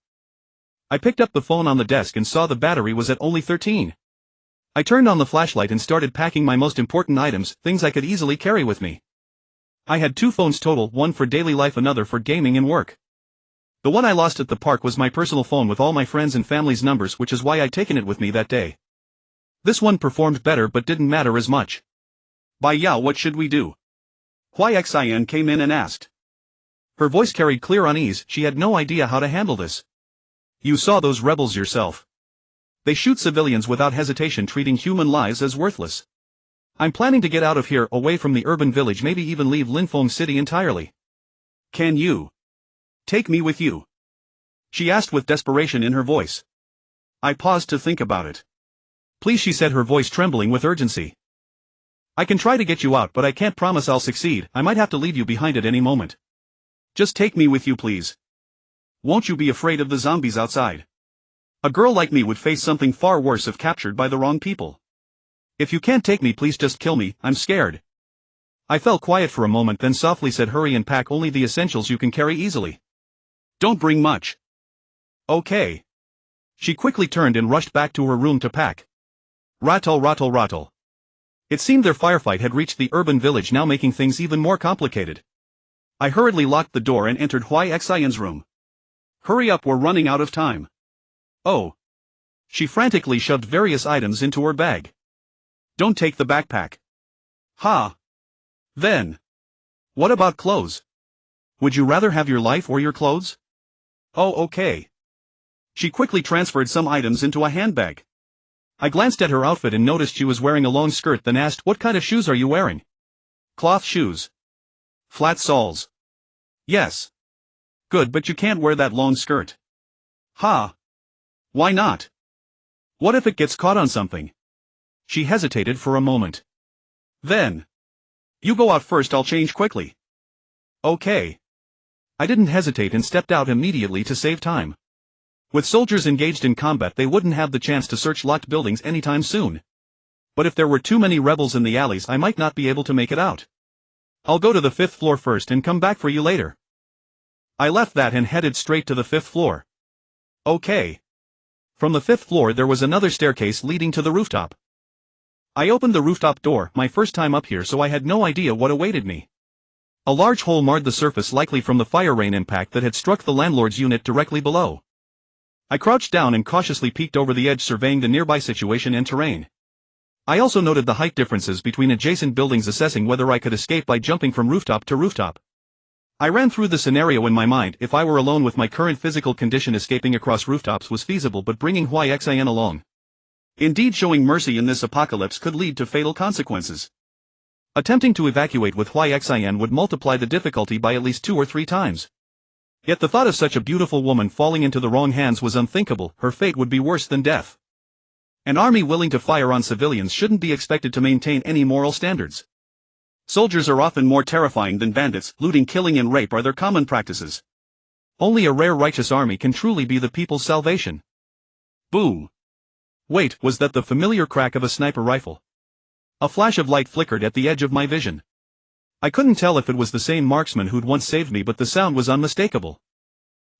I picked up the phone on the desk and saw the battery was at only 13. I turned on the flashlight and started packing my most important items, things I could easily carry with me. I had 2 phones total, one for daily life, another for gaming and work. The one I lost at the park was my personal phone with all my friends and family's numbers, which is why I'd taken it with me that day. This one performed better but didn't matter as much. Bai Yao, what should we do? Xin came in and asked. Her voice carried clear unease. She had no idea how to handle this. You saw those rebels yourself. They shoot civilians without hesitation, treating human lives as worthless. I'm planning to get out of here, away from the urban village, maybe even leave Linfeng City entirely. Can you take me with you? She asked with desperation in her voice. I paused to think about it. Please, she said, her voice trembling with urgency. I can try to get you out, but I can't promise I'll succeed. I might have to leave you behind at any moment. Just take me with you, please. Won't you be afraid of the zombies outside? A girl like me would face something far worse if captured by the wrong people. If you can't take me, please just kill me. I'm scared. I fell quiet for a moment, then softly said, hurry and pack only the essentials you can carry easily. Don't bring much. Okay. She quickly turned and rushed back to her room to pack. Rattle, rattle, rattle. It seemed their firefight had reached the urban village, now making things even more complicated. I hurriedly locked the door and entered Xian's room. Hurry up, we're running out of time. Oh. She frantically shoved various items into her bag. Don't take the backpack. Ha. Then. What about clothes? Would you rather have your life or your clothes? Oh, okay. She quickly transferred some items into a handbag. I glanced at her outfit and noticed she was wearing a long skirt, then asked, what kind of shoes are you wearing? Cloth shoes. Flat soles. Yes. Good, but you can't wear that long skirt. Ha. Why not? What if it gets caught on something? She hesitated for a moment. Then. You go out first, I'll change quickly. Okay. I didn't hesitate and stepped out immediately to save time. With soldiers engaged in combat, they wouldn't have the chance to search locked buildings anytime soon. But if there were too many rebels in the alleys, I might not be able to make it out. I'll go to the 5th floor first and come back for you later. I left that and headed straight to the 5th floor. Okay. From the 5th floor there was another staircase leading to the rooftop. I opened the rooftop door, my first time up here, so I had no idea what awaited me. A large hole marred the surface, likely from the fire rain impact that had struck the landlord's unit directly below. I crouched down and cautiously peeked over the edge, surveying the nearby situation and terrain. I also noted the height differences between adjacent buildings, assessing whether I could escape by jumping from rooftop to rooftop. I ran through the scenario in my mind. If I were alone with my current physical condition, escaping across rooftops was feasible, but bringing hikikomori along, indeed, showing mercy in this apocalypse, could lead to fatal consequences. Attempting to evacuate with hikikomori would multiply the difficulty by at least 2 or 3 times. Yet the thought of such a beautiful woman falling into the wrong hands was unthinkable. Her fate would be worse than death. An army willing to fire on civilians shouldn't be expected to maintain any moral standards. Soldiers are often more terrifying than bandits. Looting, killing and rape are their common practices. Only a rare righteous army can truly be the people's salvation. Boom. Wait, was that the familiar crack of a sniper rifle? A flash of light flickered at the edge of my vision. I couldn't tell if it was the same marksman who'd once saved me, but the sound was unmistakable.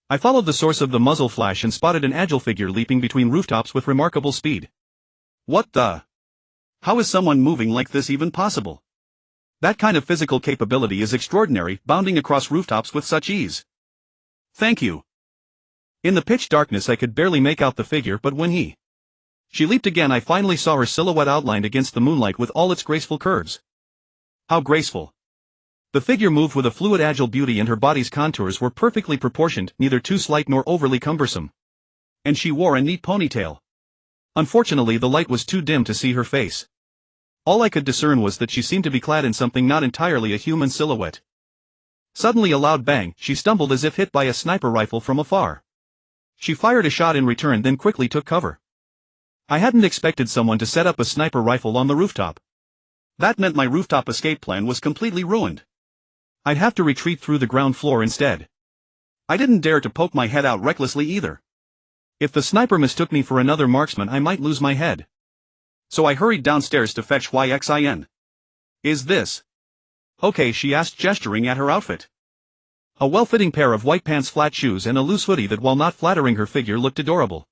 I followed the source of the muzzle flash and spotted an agile figure leaping between rooftops with remarkable speed. What the? How is someone moving like this even possible? That kind of physical capability is extraordinary, bounding across rooftops with such ease. Thank you. In the pitch darkness I could barely make out the figure, but when she leaped again, I finally saw her silhouette outlined against the moonlight with all its graceful curves. How graceful. The figure moved with a fluid, agile beauty, and her body's contours were perfectly proportioned, neither too slight nor overly cumbersome. And she wore a neat ponytail. Unfortunately, the light was too dim to see her face. All I could discern was that she seemed to be clad in something not entirely a human silhouette. Suddenly, a loud bang, she stumbled as if hit by a sniper rifle from afar. She fired a shot in return, then quickly took cover. I hadn't expected someone to set up a sniper rifle on the rooftop. That meant my rooftop escape plan was completely ruined. I'd have to retreat through the ground floor instead. I didn't dare to poke my head out recklessly either. If the sniper mistook me for another marksman, I might lose my head. So I hurried downstairs to fetch hikikomori. Is this okay? She asked, gesturing at her outfit. A well-fitting pair of white pants, flat shoes, and a loose hoodie that, while not flattering her figure, looked adorable.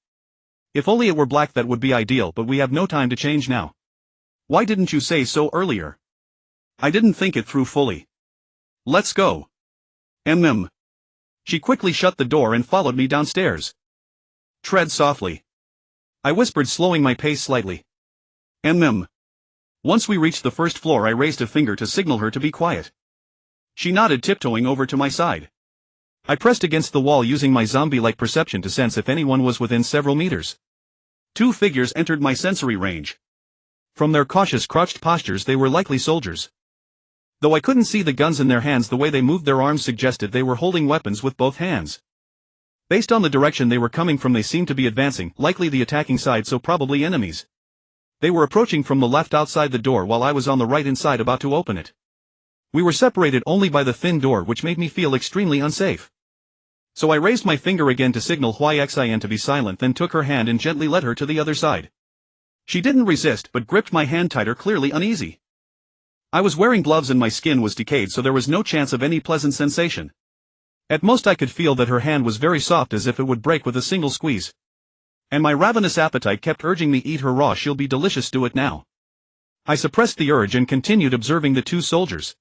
If only it were black, that would be ideal, but we have no time to change now. Why didn't you say so earlier? I didn't think it through fully. Let's go. She quickly shut the door and followed me downstairs. Tread softly, I whispered, slowing my pace slightly. Once we reached the 1st floor, I raised a finger to signal her to be quiet. She nodded, tiptoeing over to my side. I pressed against the wall, using my zombie-like perception to sense if anyone was within several meters. 2 figures entered my sensory range. From their cautious, crouched postures, they were likely soldiers. Though I couldn't see the guns in their hands, the way they moved their arms suggested they were holding weapons with both hands. Based on the direction they were coming from, they seemed to be advancing, likely the attacking side, so probably enemies. They were approaching from the left outside the door, while I was on the right inside, about to open it. We were separated only by the thin door, which made me feel extremely unsafe. So I raised my finger again to signal hikikomori to be silent, then took her hand and gently led her to the other side. She didn't resist, but gripped my hand tighter, clearly uneasy. I was wearing gloves and my skin was decayed, so there was no chance of any pleasant sensation. At most I could feel that her hand was very soft, as if it would break with a single squeeze. And my ravenous appetite kept urging me, eat her raw, she'll be delicious, do it now. I suppressed the urge and continued observing the 2 soldiers.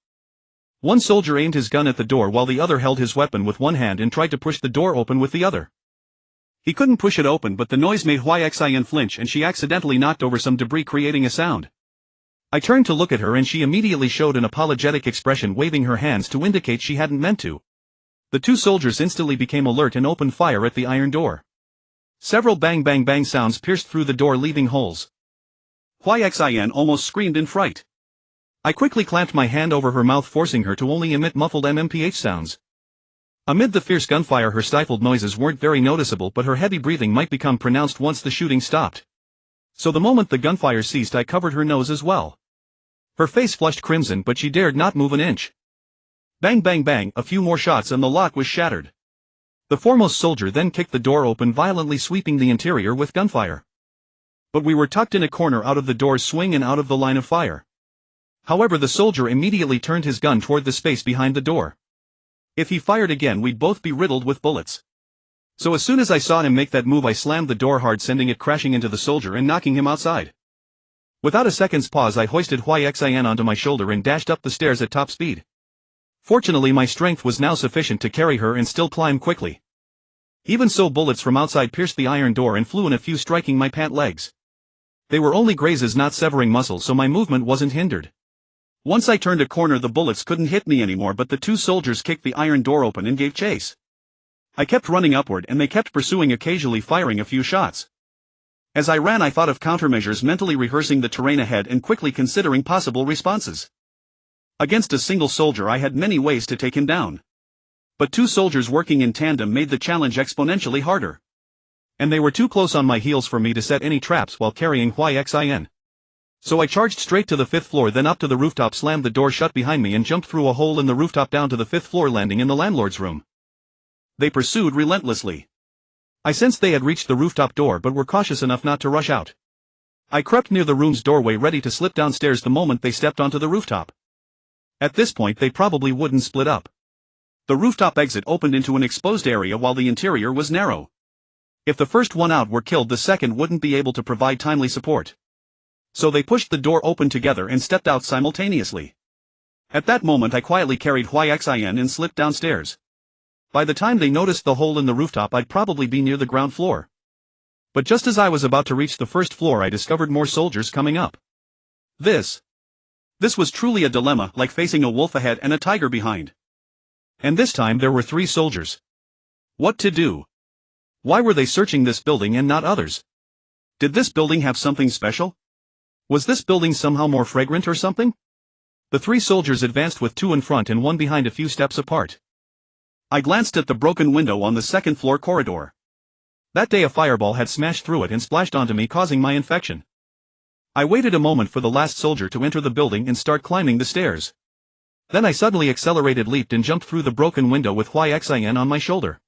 One soldier aimed his gun at the door while the other held his weapon with one hand and tried to push the door open with the other. He couldn't push it open, but the noise made hikikomori flinch and she accidentally knocked over some debris, creating a sound. I turned to look at her and she immediately showed an apologetic expression, waving her hands to indicate she hadn't meant to. The 2 soldiers instantly became alert and opened fire at the iron door. Several bang bang bang sounds pierced through the door, leaving holes. Hikikomori almost screamed in fright. I quickly clamped my hand over her mouth, forcing her to only emit muffled MMPH sounds. Amid the fierce gunfire, her stifled noises weren't very noticeable, but her heavy breathing might become pronounced once the shooting stopped. So the moment the gunfire ceased, I covered her nose as well. Her face flushed crimson, but she dared not move an inch. Bang bang bang, a few more shots and the lock was shattered. The foremost soldier then kicked the door open, violently sweeping the interior with gunfire. But we were tucked in a corner out of the door's swing and out of the line of fire. However, the soldier immediately turned his gun toward the space behind the door. If he fired again, we'd both be riddled with bullets. So as soon as I saw him make that move, I slammed the door hard, sending it crashing into the soldier and knocking him outside. Without a second's pause, I hoisted Xin onto my shoulder and dashed up the stairs at top speed. Fortunately, my strength was now sufficient to carry her and still climb quickly. Even so, bullets from outside pierced the iron door and flew in a few, striking my pant legs. They were only grazes, not severing muscles, so my movement wasn't hindered. Once I turned a corner, the bullets couldn't hit me anymore, but the two soldiers kicked the iron door open and gave chase. I kept running upward and they kept pursuing, occasionally firing a few shots. As I ran, I thought of countermeasures, mentally rehearsing the terrain ahead and quickly considering possible responses. Against a single soldier, I had many ways to take him down. But two soldiers working in tandem made the challenge exponentially harder. And they were too close on my heels for me to set any traps while carrying Xin. So I charged straight to the 5th floor, then up to the rooftop, slammed the door shut behind me and jumped through a hole in the rooftop down to the 5th floor, landing in the landlord's room. They pursued relentlessly. I sensed they had reached the rooftop door but were cautious enough not to rush out. I crept near the room's doorway, ready to slip downstairs the moment they stepped onto the rooftop. At this point, they probably wouldn't split up. The rooftop exit opened into an exposed area while the interior was narrow. If the first one out were killed, the second wouldn't be able to provide timely support. So they pushed the door open together and stepped out simultaneously. At that moment, I quietly carried Xin and slipped downstairs. By the time they noticed the hole in the rooftop, I'd probably be near the ground floor. But just as I was about to reach the 1st floor, I discovered more soldiers coming up. This was truly a dilemma, like facing a wolf ahead and a tiger behind. And this time there were 3 soldiers. What to do? Why were they searching this building and not others? Did this building have something special? Was this building somehow more fragrant or something? The 3 soldiers advanced with 2 in front and 1 behind, a few steps apart. I glanced at the broken window on the 2nd floor corridor. That day a fireball had smashed through it and splashed onto me, causing my infection. I waited a moment for the last soldier to enter the building and start climbing the stairs. Then I suddenly accelerated, leaped and jumped through the broken window with Xin on my shoulder.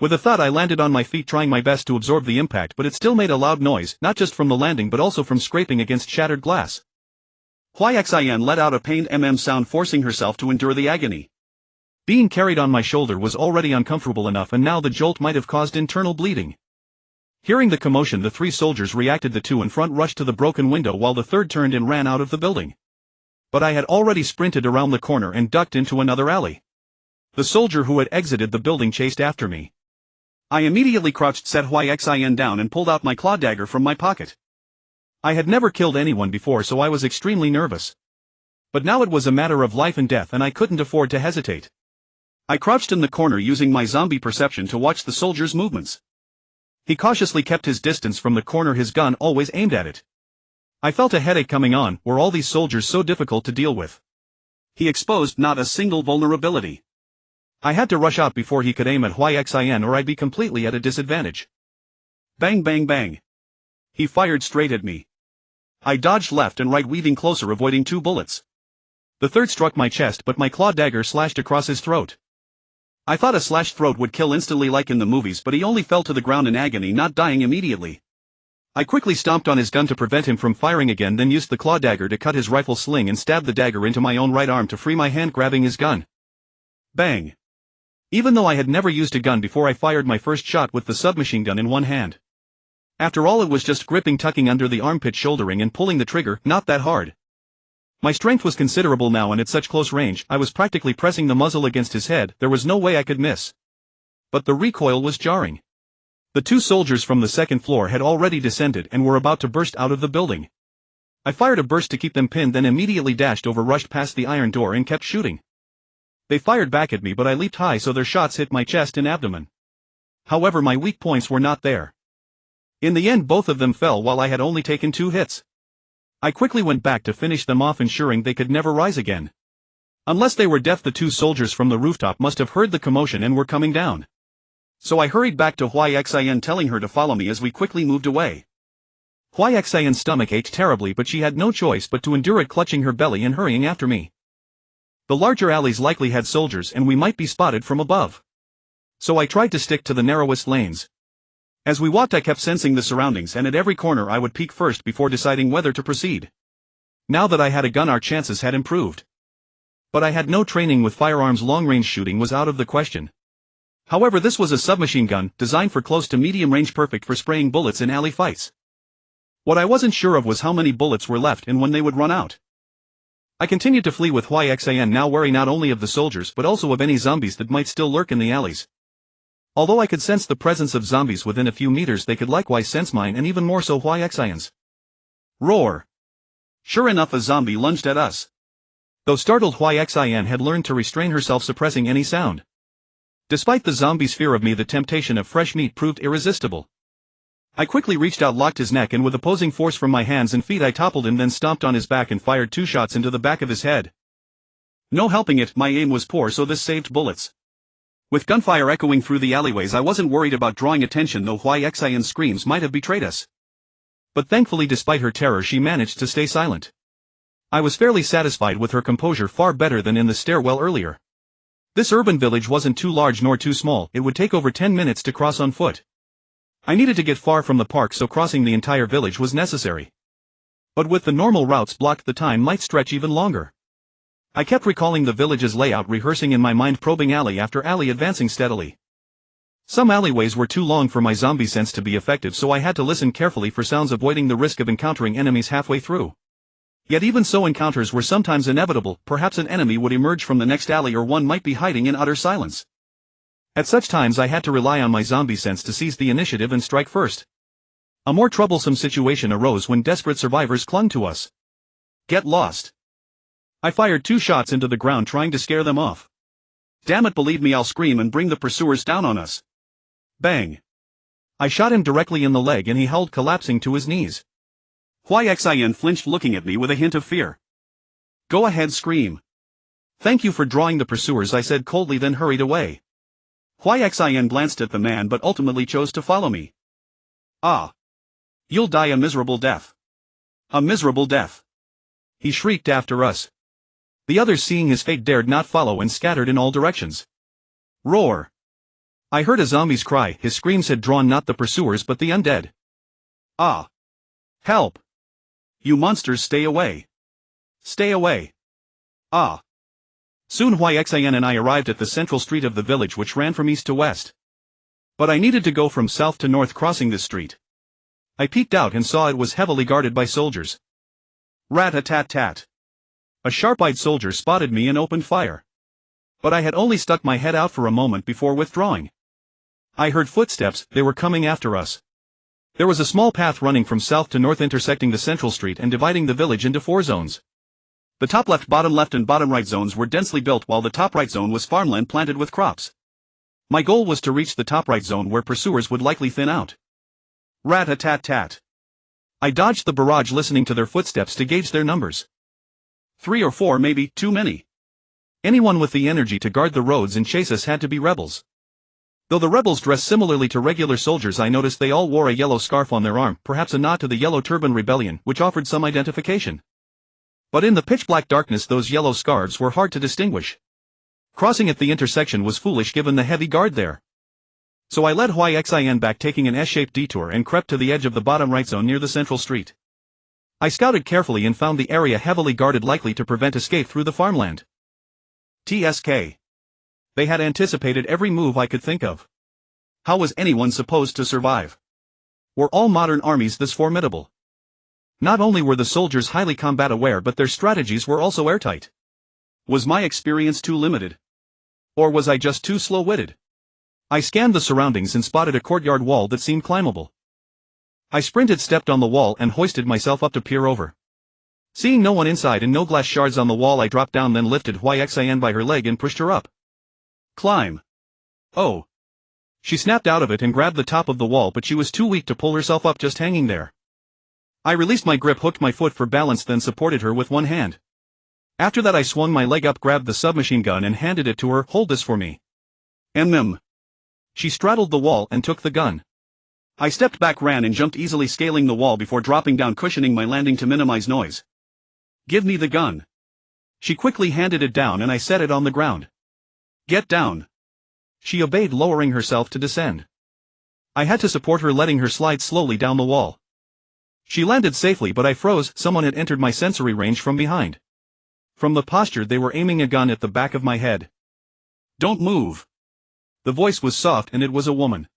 With a thud, I landed on my feet, trying my best to absorb the impact, but it still made a loud noise, not just from the landing but also from scraping against shattered glass. Xin let out a pained sound, forcing herself to endure the agony. Being carried on my shoulder was already uncomfortable enough, and now the jolt might have caused internal bleeding. Hearing the commotion, the 3 soldiers reacted. The 2 in front rushed to the broken window while the 3rd turned and ran out of the building. But I had already sprinted around the corner and ducked into another alley. The soldier who had exited the building chased after me. I immediately crouched, set Xin down and pulled out my claw dagger from my pocket. I had never killed anyone before, so I was extremely nervous. But now it was a matter of life and death and I couldn't afford to hesitate. I crouched in the corner, using my zombie perception to watch the soldier's movements. He cautiously kept his distance from the corner, his gun always aimed at it. I felt a headache coming on. Were all these soldiers so difficult to deal with? He exposed not a single vulnerability. I had to rush out before he could aim at Xin, or I'd be completely at a disadvantage. Bang bang bang. He fired straight at me. I dodged left and right, weaving closer, avoiding 2 bullets. The 3rd struck my chest, but my claw dagger slashed across his throat. I thought a slashed throat would kill instantly like in the movies, but he only fell to the ground in agony, not dying immediately. I quickly stomped on his gun to prevent him from firing again, then used the claw dagger to cut his rifle sling and stabbed the dagger into my own right arm to free my hand, grabbing his gun. Bang. Even though I had never used a gun before, I fired my first shot with the submachine gun in one hand. After all, it was just gripping, tucking under the armpit, shouldering and pulling the trigger, not that hard. My strength was considerable now, and at such close range, I was practically pressing the muzzle against his head. There was no way I could miss. But the recoil was jarring. The 2 soldiers from the 2nd floor had already descended and were about to burst out of the building. I fired a burst to keep them pinned, then immediately dashed over, rushed past the iron door and kept shooting. They fired back at me, but I leaped high so their shots hit my chest and abdomen. However, my weak points were not there. In the end, both of them fell while I had only taken 2 hits. I quickly went back to finish them off, ensuring they could never rise again. Unless they were deaf, the 2 soldiers from the rooftop must have heard the commotion and were coming down. So I hurried back to Xin, telling her to follow me as we quickly moved away. Xin's stomach ached terribly, but she had no choice but to endure it, clutching her belly and hurrying after me. The larger alleys likely had soldiers and we might be spotted from above. So I tried to stick to the narrowest lanes. As we walked I kept sensing the surroundings and at every corner I would peek first before deciding whether to proceed. Now that I had a gun our chances had improved. But I had no training with firearms. Long-range shooting was out of the question. However, this was a submachine gun, designed for close to medium range, perfect for spraying bullets in alley fights. What I wasn't sure of was how many bullets were left and when they would run out. I continued to flee with Hixin, now wary not only of the soldiers but also of any zombies that might still lurk in the alleys. Although I could sense the presence of zombies within a few meters, they could likewise sense mine, and even more so Hixin's. Roar! Sure enough, a zombie lunged at us. Though startled, Hixin had learned to restrain herself, suppressing any sound. Despite the zombie's fear of me, the temptation of fresh meat proved irresistible. I quickly reached out, locked his neck, and with opposing force from my hands and feet I toppled him, then stomped on his back and fired 2 shots into the back of his head. No helping it, my aim was poor, so this saved bullets. With gunfire echoing through the alleyways I wasn't worried about drawing attention, though Hixin's screams might have betrayed us. But thankfully, despite her terror, she managed to stay silent. I was fairly satisfied with her composure, far better than in the stairwell earlier. This urban village wasn't too large nor too small, it would take over 10 minutes to cross on foot. I needed to get far from the park, so crossing the entire village was necessary. But with the normal routes blocked, the time might stretch even longer. I kept recalling the village's layout, rehearsing in my mind, probing alley after alley, advancing steadily. Some alleyways were too long for my zombie sense to be effective, so I had to listen carefully for sounds, avoiding the risk of encountering enemies halfway through. Yet even so, encounters were sometimes inevitable. Perhaps an enemy would emerge from the next alley, or one might be hiding in utter silence. At such times I had to rely on my zombie sense to seize the initiative and strike first. A more troublesome situation arose when desperate survivors clung to us. Get lost. I fired 2 shots into the ground, trying to scare them off. Damn it, believe me, I'll scream and bring the pursuers down on us. Bang. I shot him directly in the leg and he held, collapsing to his knees. Hixin flinched, looking at me with a hint of fear. Go ahead, scream. Thank you for drawing the pursuers, I said coldly, then hurried away. Hixin glanced at the man but ultimately chose to follow me. Ah. You'll die a miserable death. A miserable death. He shrieked after us. The others, seeing his fate, dared not follow and scattered in all directions. Roar. I heard a zombie's cry. His screams had drawn not the pursuers but the undead. Ah. Help. You monsters, stay away. Stay away. Ah. Soon Hixin and I arrived at the central street of the village, which ran from east to west. But I needed to go from south to north, crossing this street. I peeked out and saw it was heavily guarded by soldiers. Rat-a-tat-tat. A sharp-eyed soldier spotted me and opened fire. But I had only stuck my head out for a moment before withdrawing. I heard footsteps. They were coming after us. There was a small path running from south to north, intersecting the central street and dividing the village into 4 zones. The top left, and bottom right zones were densely built, while the top right zone was farmland planted with crops. My goal was to reach the top right zone, where pursuers would likely thin out. Rat-a-tat-tat. I dodged the barrage, listening to their footsteps to gauge their numbers. 3 or 4, maybe, too many. Anyone with the energy to guard the roads and chase us had to be rebels. Though the rebels dressed similarly to regular soldiers, I noticed they all wore a yellow scarf on their arm, perhaps a nod to the Yellow Turban Rebellion, which offered some identification. But in the pitch-black darkness, those yellow scarves were hard to distinguish. Crossing at the intersection was foolish given the heavy guard there. So I led Hixin back, taking an S-shaped detour, and crept to the edge of the bottom right zone near the central street. I scouted carefully and found the area heavily guarded, likely to prevent escape through the farmland. TSK. They had anticipated every move I could think of. How was anyone supposed to survive? Were all modern armies this formidable? Not only were the soldiers highly combat aware, but their strategies were also airtight. Was my experience too limited? Or was I just too slow-witted? I scanned the surroundings and spotted a courtyard wall that seemed climbable. I sprinted, stepped on the wall, and hoisted myself up to peer over. Seeing no one inside and no glass shards on the wall, I dropped down, then lifted Hixin by her leg and pushed her up. Climb. Oh. She snapped out of it and grabbed the top of the wall, but she was too weak to pull herself up, just hanging there. I released my grip, hooked my foot for balance, then supported her with one hand. After that I swung my leg up, grabbed the submachine gun and handed it to her. Hold this for me. She straddled the wall and took the gun. I stepped back, ran and jumped, easily scaling the wall before dropping down, cushioning my landing to minimize noise. Give me the gun. She quickly handed it down and I set it on the ground. Get down. She obeyed, lowering herself to descend. I had to support her, letting her slide slowly down the wall. She landed safely, but I froze. Someone had entered my sensory range from behind. From the posture, they were aiming a gun at the back of my head. Don't move. The voice was soft and it was a woman.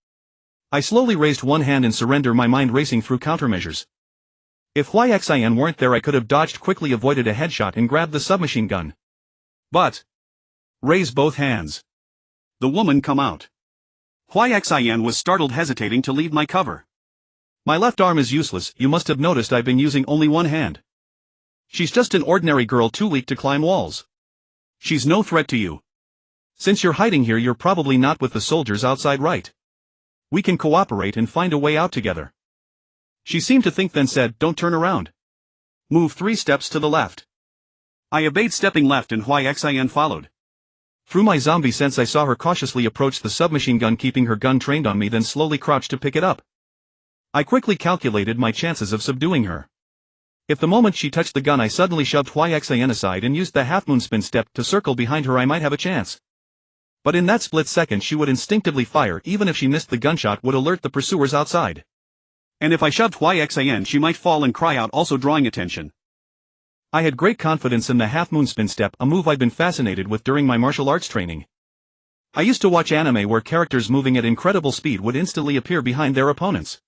I slowly raised one hand in surrender, my mind racing through countermeasures. If Xin weren't there, I could have dodged quickly, avoided a headshot, and grabbed the submachine gun. But raise both hands. The woman come out. Xin was startled, hesitating to leave my cover. My left arm is useless. You must have noticed I've been using only one hand. She's just an ordinary girl, too weak to climb walls. She's no threat to you. Since you're hiding here, you're probably not with the soldiers outside, right? We can cooperate and find a way out together. She seemed to think, then said, don't turn around. Move 3 steps to the left. I obeyed, stepping left, and Xin followed. Through my zombie sense, I saw her cautiously approach the submachine gun, keeping her gun trained on me, then slowly crouch to pick it up. I quickly calculated my chances of subduing her. If the moment she touched the gun I suddenly shoved Xin aside and used the half-moon spin step to circle behind her, I might have a chance. But in that split second she would instinctively fire. Even if she missed, the gunshot would alert the pursuers outside. And if I shoved Xin, she might fall and cry out, also drawing attention. I had great confidence in the half-moon spin step, a move I'd been fascinated with during my martial arts training. I used to watch anime where characters moving at incredible speed would instantly appear behind their opponents.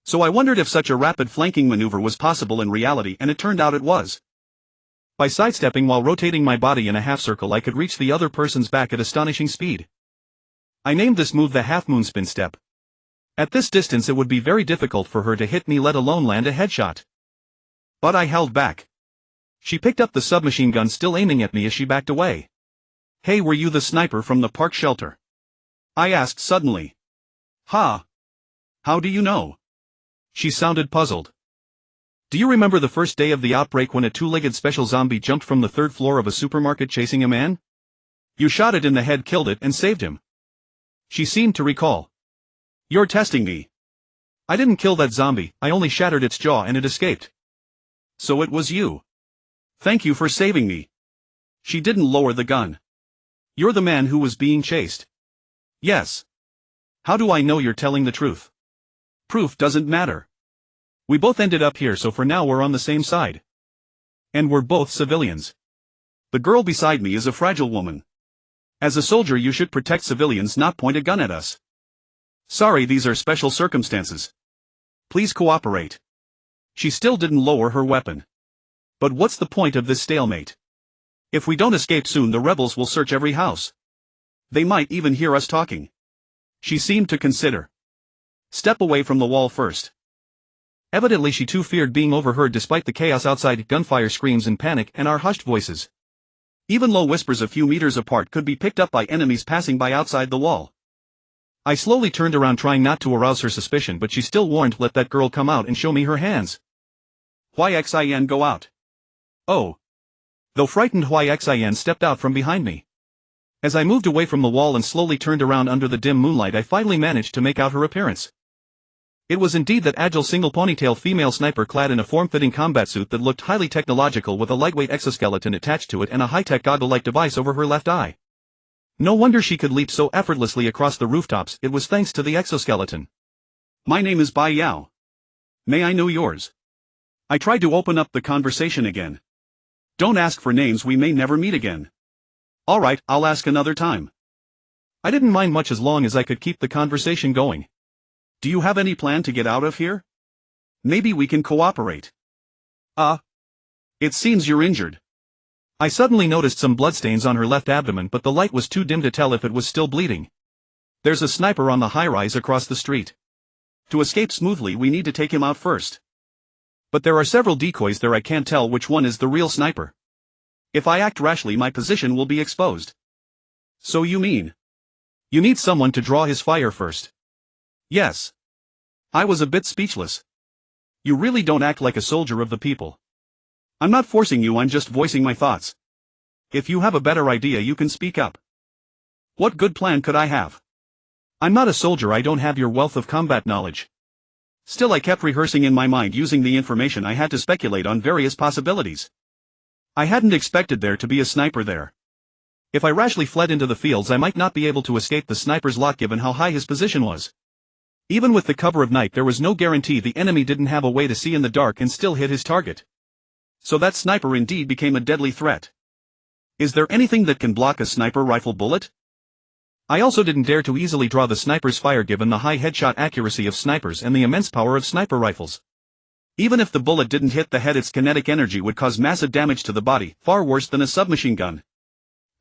So I wondered if such a rapid flanking maneuver was possible in reality, and it turned out it was. By sidestepping while rotating my body in a half-circle, I could reach the other person's back at astonishing speed. I named this move the half-moon spin step. At this distance it would be very difficult for her to hit me, let alone land a headshot. But I held back. She picked up the submachine gun, still aiming at me as she backed away. Hey, were you the sniper from the park shelter? I asked suddenly. Ha! How do you know? She sounded puzzled. Do you remember the first day of the outbreak when a 2-legged special zombie jumped from the 3rd floor of a supermarket chasing a man? You shot it in the head, killed it, and saved him. She seemed to recall. You're testing me. I didn't kill that zombie, I only shattered its jaw and it escaped. So it was you. Thank you for saving me. She didn't lower the gun. You're the man who was being chased. Yes. How do I know you're telling the truth? Proof doesn't matter. We both ended up here, so for now we're on the same side. And we're both civilians. The girl beside me is a fragile woman. As a soldier you should protect civilians, not point a gun at us. Sorry, these are special circumstances. Please cooperate. She still didn't lower her weapon. But what's the point of this stalemate? If we don't escape soon, the rebels will search every house. They might even hear us talking. She seemed to consider. Step away from the wall first. Evidently she too feared being overheard, despite the chaos outside, gunfire, screams and panic, and our hushed voices. Even low whispers a few meters apart could be picked up by enemies passing by outside the wall. I slowly turned around, trying not to arouse her suspicion, but she still warned, let that girl come out and show me her hands. Xin, go out. Oh. Though frightened, Xin stepped out from behind me. As I moved away from the wall and slowly turned around under the dim moonlight, I finally managed to make out her appearance. It was indeed that agile single ponytail female sniper, clad in a form-fitting combat suit that looked highly technological, with a lightweight exoskeleton attached to it and a high-tech goggle-like device over her left eye. No wonder she could leap so effortlessly across the rooftops, it was thanks to the exoskeleton. My name is Bai Yao. May I know yours? I tried to open up the conversation again. Don't ask for names, we may never meet again. Alright, I'll ask another time. I didn't mind much as long as I could keep the conversation going. Do you have any plan to get out of here? Maybe we can cooperate. It seems you're injured. I suddenly noticed some bloodstains on her left abdomen, but the light was too dim to tell if it was still bleeding. There's a sniper on the high-rise across the street. To escape smoothly we need to take him out first. But there are several decoys there, I can't tell which one is the real sniper. If I act rashly my position will be exposed. So you mean? You need someone to draw his fire first. Yes. I was a bit speechless. You really don't act like a soldier of the people. I'm not forcing you, I'm just voicing my thoughts. If you have a better idea you can speak up. What good plan could I have? I'm not a soldier, I don't have your wealth of combat knowledge. Still, I kept rehearsing in my mind, using the information I had to speculate on various possibilities. I hadn't expected there to be a sniper there. If I rashly fled into the fields I might not be able to escape the sniper's lot given how high his position was. Even with the cover of night there was no guarantee the enemy didn't have a way to see in the dark and still hit his target. So that sniper indeed became a deadly threat. Is there anything that can block a sniper rifle bullet? I also didn't dare to easily draw the sniper's fire given the high headshot accuracy of snipers and the immense power of sniper rifles. Even if the bullet didn't hit the head, its kinetic energy would cause massive damage to the body, far worse than a submachine gun.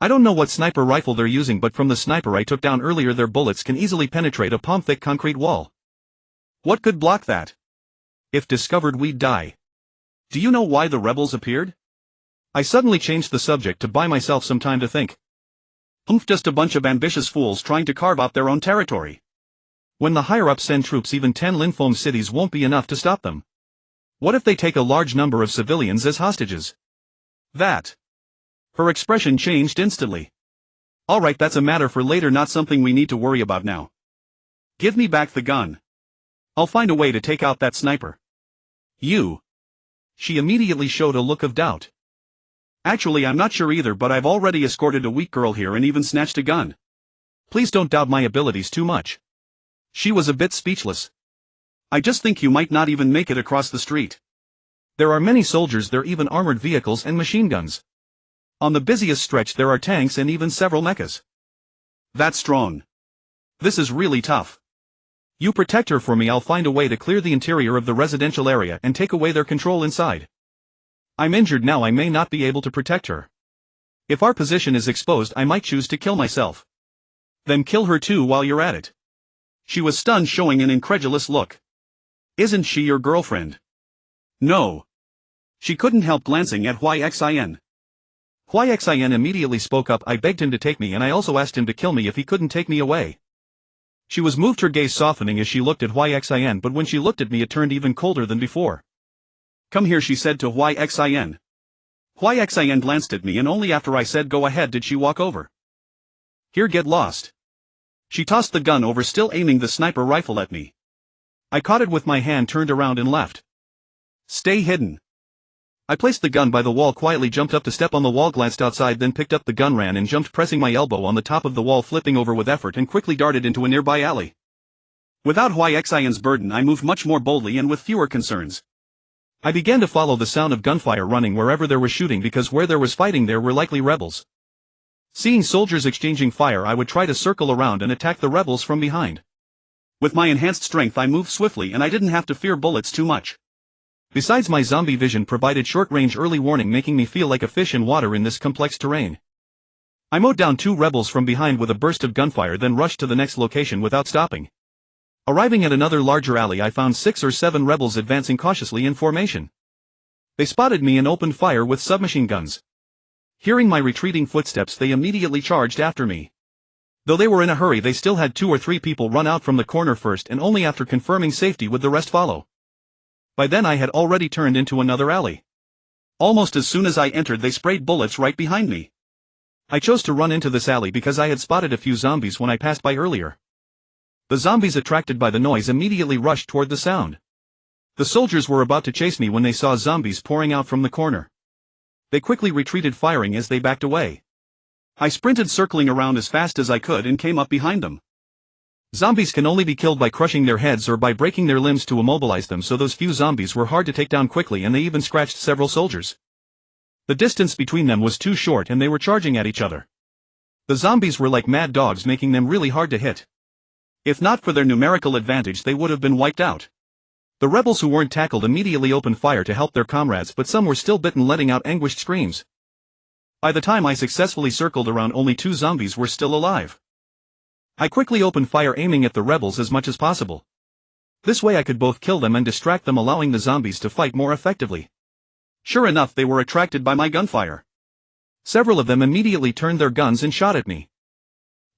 I don't know what sniper rifle they're using, but from the sniper I took down earlier their bullets can easily penetrate a palm-thick concrete wall. What could block that? If discovered we'd die. Do you know why the rebels appeared? I suddenly changed the subject to buy myself some time to think. Just a bunch of ambitious fools trying to carve out their own territory. When the higher-ups send troops, even 10 lymphomed cities won't be enough to stop them. What if they take a large number of civilians as hostages? That. Her expression changed instantly. Alright, that's a matter for later, not something we need to worry about now. Give me back the gun. I'll find a way to take out that sniper. You. She immediately showed a look of doubt. Actually, I'm not sure either, but I've already escorted a weak girl here and even snatched a gun. Please don't doubt my abilities too much. She was a bit speechless. I just think you might not even make it across the street. There are many soldiers there, even armored vehicles and machine guns. On the busiest stretch there are tanks and even several mechas. That's strong. This is really tough. You protect her for me, I'll find a way to clear the interior of the residential area and take away their control inside. I'm injured now, I may not be able to protect her. If our position is exposed I might choose to kill myself. Then kill her too while you're at it. She was stunned, showing an incredulous look. Isn't she your girlfriend? No. She couldn't help glancing at Xin. Xin immediately spoke up. I begged him to take me and I also asked him to kill me if he couldn't take me away. She was moved, her gaze softening as she looked at Xin, but when she looked at me it turned even colder than before. Come here, she said to Xin. Xin glanced at me and only after I said go ahead did she walk over. Here, get lost. She tossed the gun over, still aiming the sniper rifle at me. I caught it with my hand, turned around and left. Stay hidden. I placed the gun by the wall, quietly jumped up to step on the wall, glanced outside, then picked up the gun, ran and jumped, pressing my elbow on the top of the wall, flipping over with effort, and quickly darted into a nearby alley. Without Xin's burden I moved much more boldly and with fewer concerns. I began to follow the sound of gunfire, running wherever there was shooting, because where there was fighting there were likely rebels. Seeing soldiers exchanging fire I would try to circle around and attack the rebels from behind. With my enhanced strength I moved swiftly and I didn't have to fear bullets too much. Besides, my zombie vision provided short-range early warning, making me feel like a fish in water in this complex terrain. I mowed down 2 rebels from behind with a burst of gunfire, then rushed to the next location without stopping. Arriving at another larger alley I found 6 or 7 rebels advancing cautiously in formation. They spotted me and opened fire with submachine guns. Hearing my retreating footsteps they immediately charged after me. Though they were in a hurry they still had 2 or 3 people run out from the corner first, and only after confirming safety would the rest follow. By then I had already turned into another alley. Almost as soon as I entered they sprayed bullets right behind me. I chose to run into this alley because I had spotted a few zombies when I passed by earlier. The zombies, attracted by the noise, immediately rushed toward the sound. The soldiers were about to chase me when they saw zombies pouring out from the corner. They quickly retreated, firing as they backed away. I sprinted, circling around as fast as I could, and came up behind them. Zombies can only be killed by crushing their heads or by breaking their limbs to immobilize them, so those few zombies were hard to take down quickly, and they even scratched several soldiers. The distance between them was too short and they were charging at each other. The zombies were like mad dogs, making them really hard to hit. If not for their numerical advantage they would have been wiped out. The rebels who weren't tackled immediately opened fire to help their comrades, but some were still bitten, letting out anguished screams. By the time I successfully circled around, only 2 zombies were still alive. I quickly opened fire, aiming at the rebels as much as possible. This way I could both kill them and distract them, allowing the zombies to fight more effectively. Sure enough, they were attracted by my gunfire. Several of them immediately turned their guns and shot at me.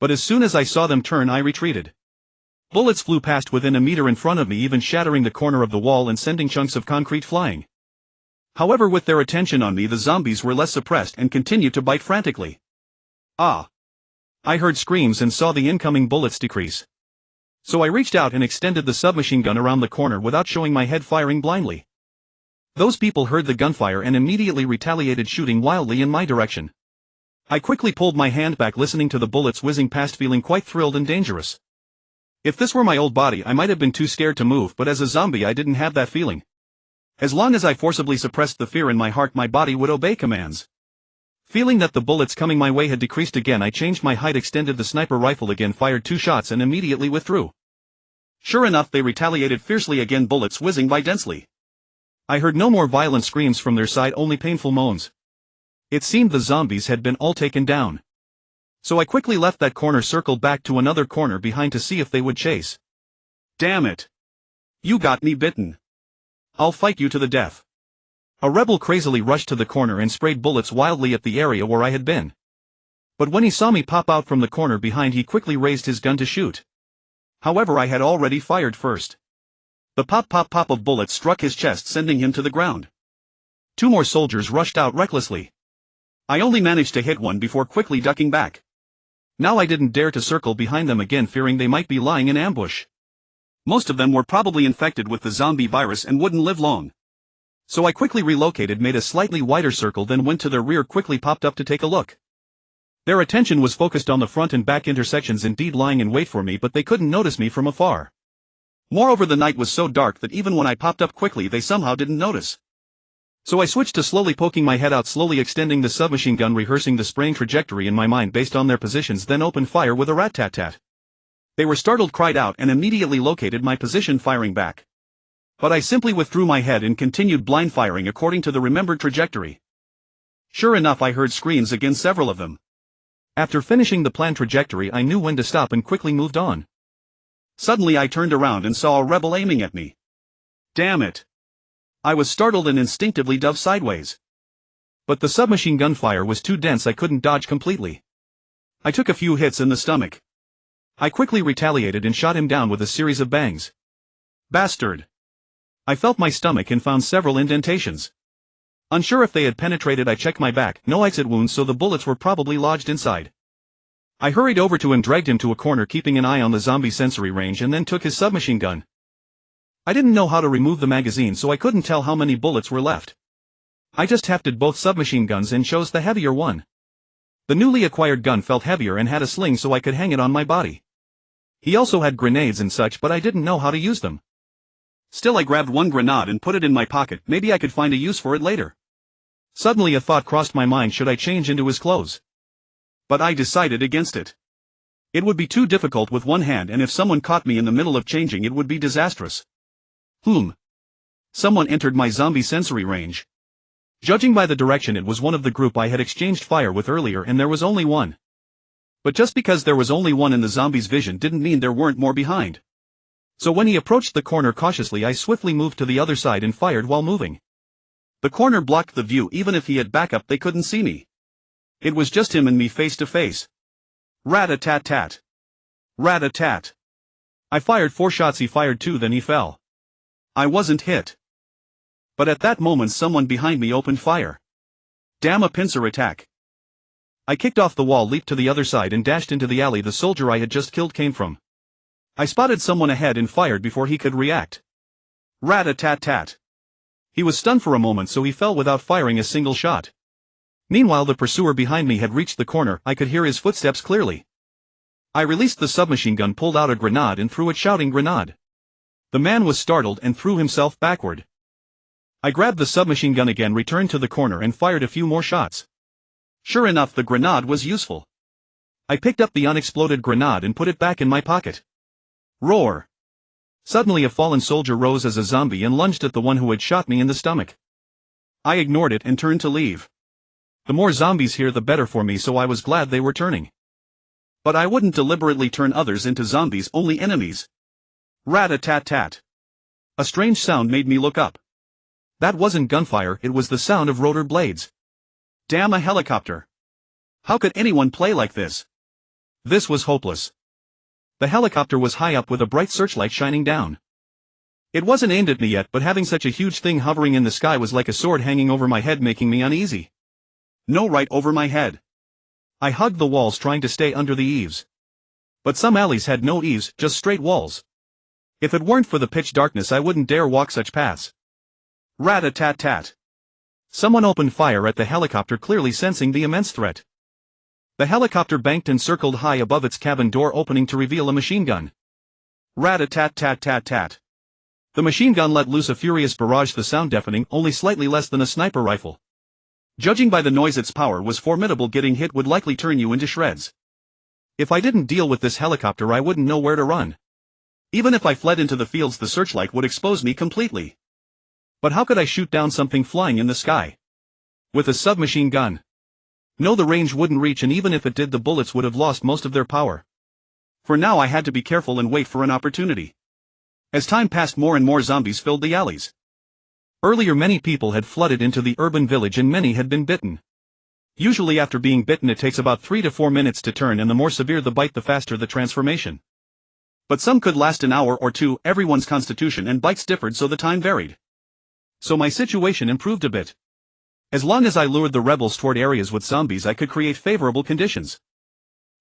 But as soon as I saw them turn I retreated. Bullets flew past within a meter in front of me, even shattering the corner of the wall and sending chunks of concrete flying. However, with their attention on me the zombies were less suppressed and continued to bite frantically. Ah! I heard screams and saw the incoming bullets decrease. So I reached out and extended the submachine gun around the corner without showing my head, firing blindly. Those people heard the gunfire and immediately retaliated, shooting wildly in my direction. I quickly pulled my hand back, listening to the bullets whizzing past, feeling quite thrilled and dangerous. If this were my old body, I might have been too scared to move, but as a zombie I didn't have that feeling. As long as I forcibly suppressed the fear in my heart, my body would obey commands. Feeling that the bullets coming my way had decreased again, I changed my height, extended the sniper rifle again, fired 2 shots and immediately withdrew. Sure enough, they retaliated fiercely again, bullets whizzing by densely. I heard no more violent screams from their side, only painful moans. It seemed the zombies had been all taken down. So I quickly left that corner, circled back to another corner behind to see if they would chase. Damn it! You got me bitten. I'll fight you to the death. A rebel crazily rushed to the corner and sprayed bullets wildly at the area where I had been. But when he saw me pop out from the corner behind, he quickly raised his gun to shoot. However, I had already fired first. The pop pop pop of bullets struck his chest, sending him to the ground. 2 more soldiers rushed out recklessly. I only managed to hit one before quickly ducking back. Now I didn't dare to circle behind them again, fearing they might be lying in ambush. Most of them were probably infected with the zombie virus and wouldn't live long. So I quickly relocated, made a slightly wider circle, then went to their rear, quickly popped up to take a look. Their attention was focused on the front and back intersections, indeed lying in wait for me, but they couldn't notice me from afar. Moreover, the night was so dark that even when I popped up quickly they somehow didn't notice. So I switched to slowly poking my head out, slowly extending the submachine gun, rehearsing the spraying trajectory in my mind based on their positions, then opened fire with a rat-tat-tat. They were startled, cried out, and immediately located my position, firing back. But I simply withdrew my head and continued blind firing according to the remembered trajectory. Sure enough, I heard screams again, several of them. After finishing the planned trajectory, I knew when to stop and quickly moved on. Suddenly I turned around and saw a rebel aiming at me. Damn it! I was startled and instinctively dove sideways. But the submachine gun fire was too dense, I couldn't dodge completely. I took a few hits in the stomach. I quickly retaliated and shot him down with a series of bangs. Bastard! I felt my stomach and found several indentations. Unsure if they had penetrated, I checked my back, no exit wounds, so the bullets were probably lodged inside. I hurried over to and dragged him to a corner, keeping an eye on the zombie sensory range, and then took his submachine gun. I didn't know how to remove the magazine, so I couldn't tell how many bullets were left. I just hefted both submachine guns and chose the heavier one. The newly acquired gun felt heavier and had a sling, so I could hang it on my body. He also had grenades and such, but I didn't know how to use them. Still, I grabbed one grenade and put it in my pocket, maybe I could find a use for it later. Suddenly a thought crossed my mind, should I change into his clothes? But I decided against it. It would be too difficult with one hand, and if someone caught me in the middle of changing, it would be disastrous. Someone entered my zombie sensory range. Judging by the direction, it was one of the group I had exchanged fire with earlier, and there was only one. But just because there was only one in the zombie's vision didn't mean there weren't more behind. So when he approached the corner cautiously, I swiftly moved to the other side and fired while moving. The corner blocked the view. Even if he had backup, they couldn't see me. It was just him and me face to face. Rat-a-tat-tat. Rat-a-tat. I fired 4 shots, he fired 2, then he fell. I wasn't hit. But at that moment someone behind me opened fire. Damn, a pincer attack. I kicked off the wall, leaped to the other side and dashed into the alley the soldier I had just killed came from. I spotted someone ahead and fired before he could react. Rat-a-tat-tat. He was stunned for a moment, so he fell without firing a single shot. Meanwhile, the pursuer behind me had reached the corner. I could hear his footsteps clearly. I released the submachine gun, pulled out a grenade and threw it, shouting, "Grenade!" The man was startled and threw himself backward. I grabbed the submachine gun again, returned to the corner and fired a few more shots. Sure enough, the grenade was useful. I picked up the unexploded grenade and put it back in my pocket. Roar! Suddenly a fallen soldier rose as a zombie and lunged at the one who had shot me in the stomach. I ignored it and turned to leave. The more zombies here, the better for me, so I was glad they were turning. But I wouldn't deliberately turn others into zombies, only enemies. Rat-a-tat-tat. A strange sound made me look up. That wasn't gunfire, it was the sound of rotor blades. Damn, a helicopter. How could anyone play like this? This was hopeless. The helicopter was high up with a bright searchlight shining down. It wasn't aimed at me yet, but having such a huge thing hovering in the sky was like a sword hanging over my head, making me uneasy. No, right over my head. I hugged the walls, trying to stay under the eaves. But some alleys had no eaves, just straight walls. If it weren't for the pitch darkness, I wouldn't dare walk such paths. Rat-a-tat-tat. Someone opened fire at the helicopter, clearly sensing the immense threat. The helicopter banked and circled high above its cabin door opening to reveal a machine gun. Rat-a-tat-tat-tat-tat. The machine gun let loose a furious barrage, the sound deafening, only slightly less than a sniper rifle. Judging by the noise, its power was formidable. Getting hit would likely turn you into shreds. If I didn't deal with this helicopter, I wouldn't know where to run. Even if I fled into the fields, the searchlight would expose me completely. But how could I shoot down something flying in the sky? With a submachine gun? No, the range wouldn't reach, and even if it did, the bullets would have lost most of their power. For now I had to be careful and wait for an opportunity. As time passed, more and more zombies filled the alleys. Earlier many people had flooded into the urban village and many had been bitten. Usually after being bitten it takes about 3 to 4 minutes to turn, and the more severe the bite the faster the transformation. But some could last an hour or two. Everyone's constitution and bites differed, so the time varied. So my situation improved a bit. As long as I lured the rebels toward areas with zombies, I could create favorable conditions.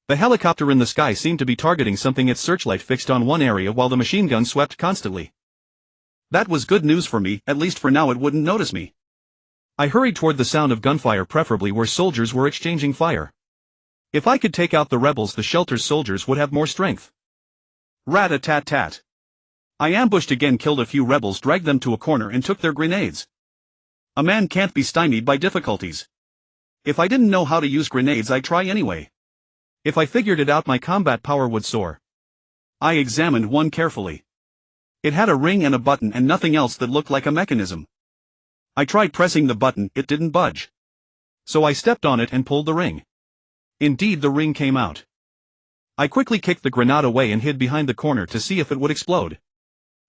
The helicopter in the sky seemed to be targeting something, its searchlight fixed on one area while the machine gun swept constantly. That was good news for me, at least for now. It wouldn't notice me. I hurried toward the sound of gunfire, preferably where soldiers were exchanging fire. If I could take out the rebels, the shelter's soldiers would have more strength. Rat-a-tat-tat. I ambushed again, killed a few rebels, dragged them to a corner and took their grenades. A man can't be stymied by difficulties. If I didn't know how to use grenades, I'd try anyway. If I figured it out, my combat power would soar. I examined one carefully. It had a ring and a button and nothing else that looked like a mechanism. I tried pressing the button, it didn't budge. So I stepped on it and pulled the ring. Indeed, the ring came out. I quickly kicked the grenade away and hid behind the corner to see if it would explode.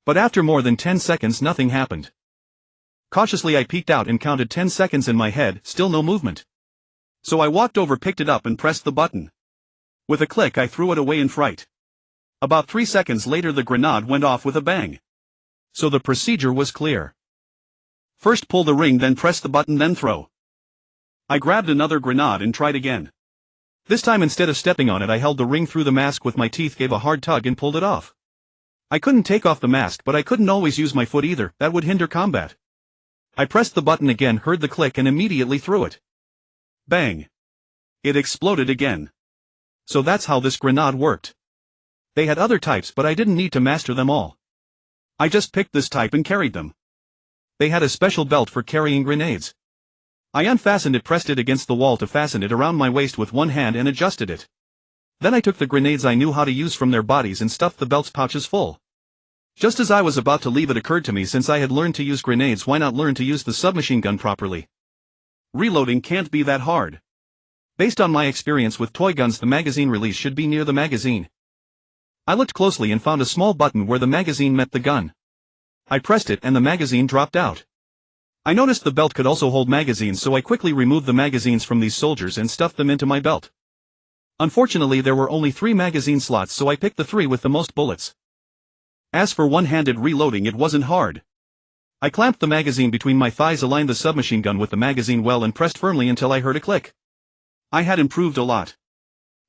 But after more than 10 seconds nothing happened. Cautiously I peeked out and counted 10 seconds in my head, still no movement. So I walked over, picked it up and pressed the button. With a click I threw it away in fright. About 3 seconds later the grenade went off with a bang. So the procedure was clear. First pull the ring, then press the button, then throw. I grabbed another grenade and tried again. This time instead of stepping on it I held the ring through the mask with my teeth, gave a hard tug and pulled it off. I couldn't take off the mask, but I couldn't always use my foot either, that would hinder combat. I pressed the button again, heard the click and immediately threw it. Bang! It exploded again. So that's how this grenade worked. They had other types, but I didn't need to master them all. I just picked this type and carried them. They had a special belt for carrying grenades. I unfastened it, pressed it against the wall to fasten it around my waist with one hand and adjusted it. Then I took the grenades I knew how to use from their bodies and stuffed the belt's pouches full. Just as I was about to leave, it occurred to me, since I had learned to use grenades, why not learn to use the submachine gun properly? Reloading can't be that hard. Based on my experience with toy guns, the magazine release should be near the magazine. I looked closely and found a small button where the magazine met the gun. I pressed it and the magazine dropped out. I noticed the belt could also hold magazines, so I quickly removed the magazines from these soldiers and stuffed them into my belt. Unfortunately there were only 3 magazine slots, so I picked the 3 with the most bullets. As for one-handed reloading, it wasn't hard. I clamped the magazine between my thighs, aligned the submachine gun with the magazine well and pressed firmly until I heard a click. I had improved a lot.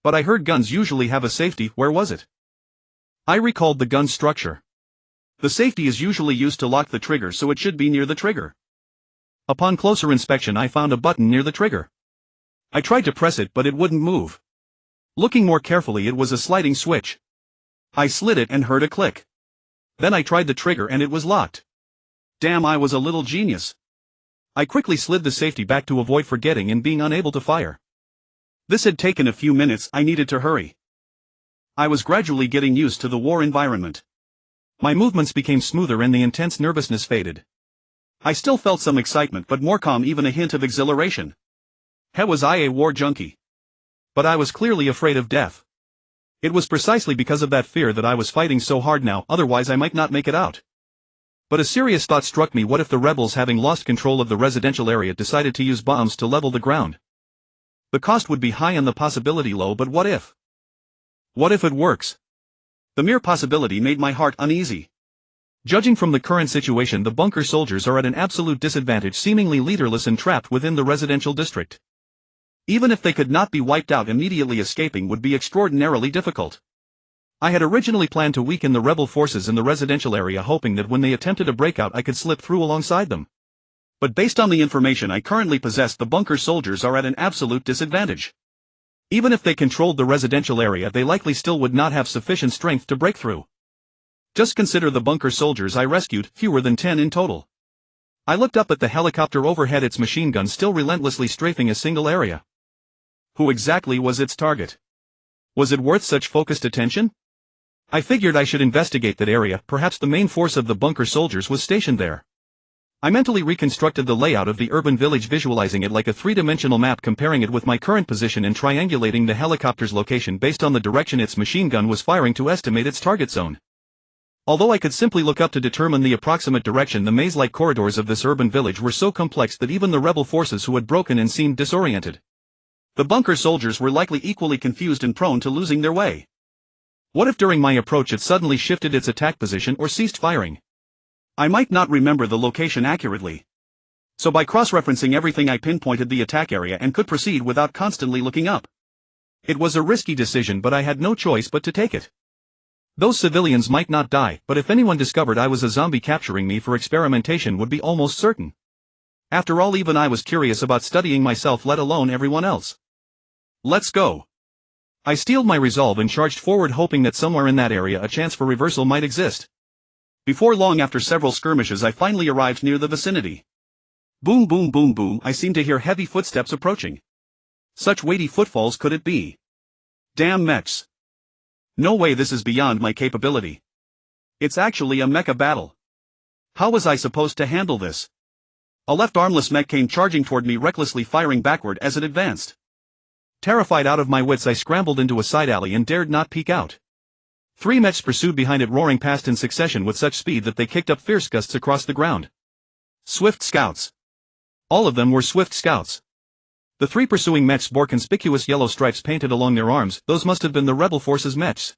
But I heard guns usually have a safety. Where was it? I recalled the gun's structure. The safety is usually used to lock the trigger, so it should be near the trigger. Upon closer inspection I found a button near the trigger. I tried to press it, but it wouldn't move. Looking more carefully, it was a sliding switch. I slid it and heard a click. Then I tried the trigger and it was locked. Damn, I was a little genius. I quickly slid the safety back to avoid forgetting and being unable to fire. This had taken a few minutes, I needed to hurry. I was gradually getting used to the war environment. My movements became smoother and the intense nervousness faded. I still felt some excitement, but more calm, even a hint of exhilaration. How was I a war junkie? But I was clearly afraid of death. It was precisely because of that fear that I was fighting so hard now, otherwise I might not make it out. But a serious thought struck me: what if the rebels, having lost control of the residential area, decided to use bombs to level the ground? The cost would be high and the possibility low, but what if? What if it works? The mere possibility made my heart uneasy. Judging from the current situation, the bunker soldiers are at an absolute disadvantage, seemingly leaderless and trapped within the residential district. Even if they could not be wiped out immediately, escaping would be extraordinarily difficult. I had originally planned to weaken the rebel forces in the residential area, hoping that when they attempted a breakout I could slip through alongside them. But based on the information I currently possess, the bunker soldiers are at an absolute disadvantage. Even if they controlled the residential area, they likely still would not have sufficient strength to break through. Just consider the bunker soldiers I rescued, fewer than 10 in total. I looked up at the helicopter overhead, its machine gun still relentlessly strafing a single area. Who exactly was its target? Was it worth such focused attention? I figured I should investigate that area. Perhaps the main force of the bunker soldiers was stationed there. I mentally reconstructed the layout of the urban village, visualizing it like a three-dimensional map, comparing it with my current position and triangulating the helicopter's location based on the direction its machine gun was firing to estimate its target zone. Although I could simply look up to determine the approximate direction, the maze-like corridors of this urban village were so complex that even the rebel forces who had broken in seemed disoriented. The bunker soldiers were likely equally confused and prone to losing their way. What if during my approach it suddenly shifted its attack position or ceased firing? I might not remember the location accurately. So by cross-referencing everything, I pinpointed the attack area and could proceed without constantly looking up. It was a risky decision, but I had no choice but to take it. Those civilians might not die, but if anyone discovered I was a zombie, capturing me for experimentation would be almost certain. After all, even I was curious about studying myself, let alone everyone else. Let's go. I steeled my resolve and charged forward, hoping that somewhere in that area a chance for reversal might exist. Before long, after several skirmishes, I finally arrived near the vicinity. Boom, boom, boom, boom, I seemed to hear heavy footsteps approaching. Such weighty footfalls could it be? Damn mechs. No way, this is beyond my capability. It's actually a mecha battle. How was I supposed to handle this? A left armless mech came charging toward me, recklessly firing backward as it advanced. Terrified out of my wits, I scrambled into a side alley and dared not peek out. 3 mechs pursued behind it, roaring past in succession with such speed that they kicked up fierce gusts across the ground. Swift scouts. All of them were swift scouts. The 3 pursuing mechs bore conspicuous yellow stripes painted along their arms. Those must have been the rebel forces' mechs.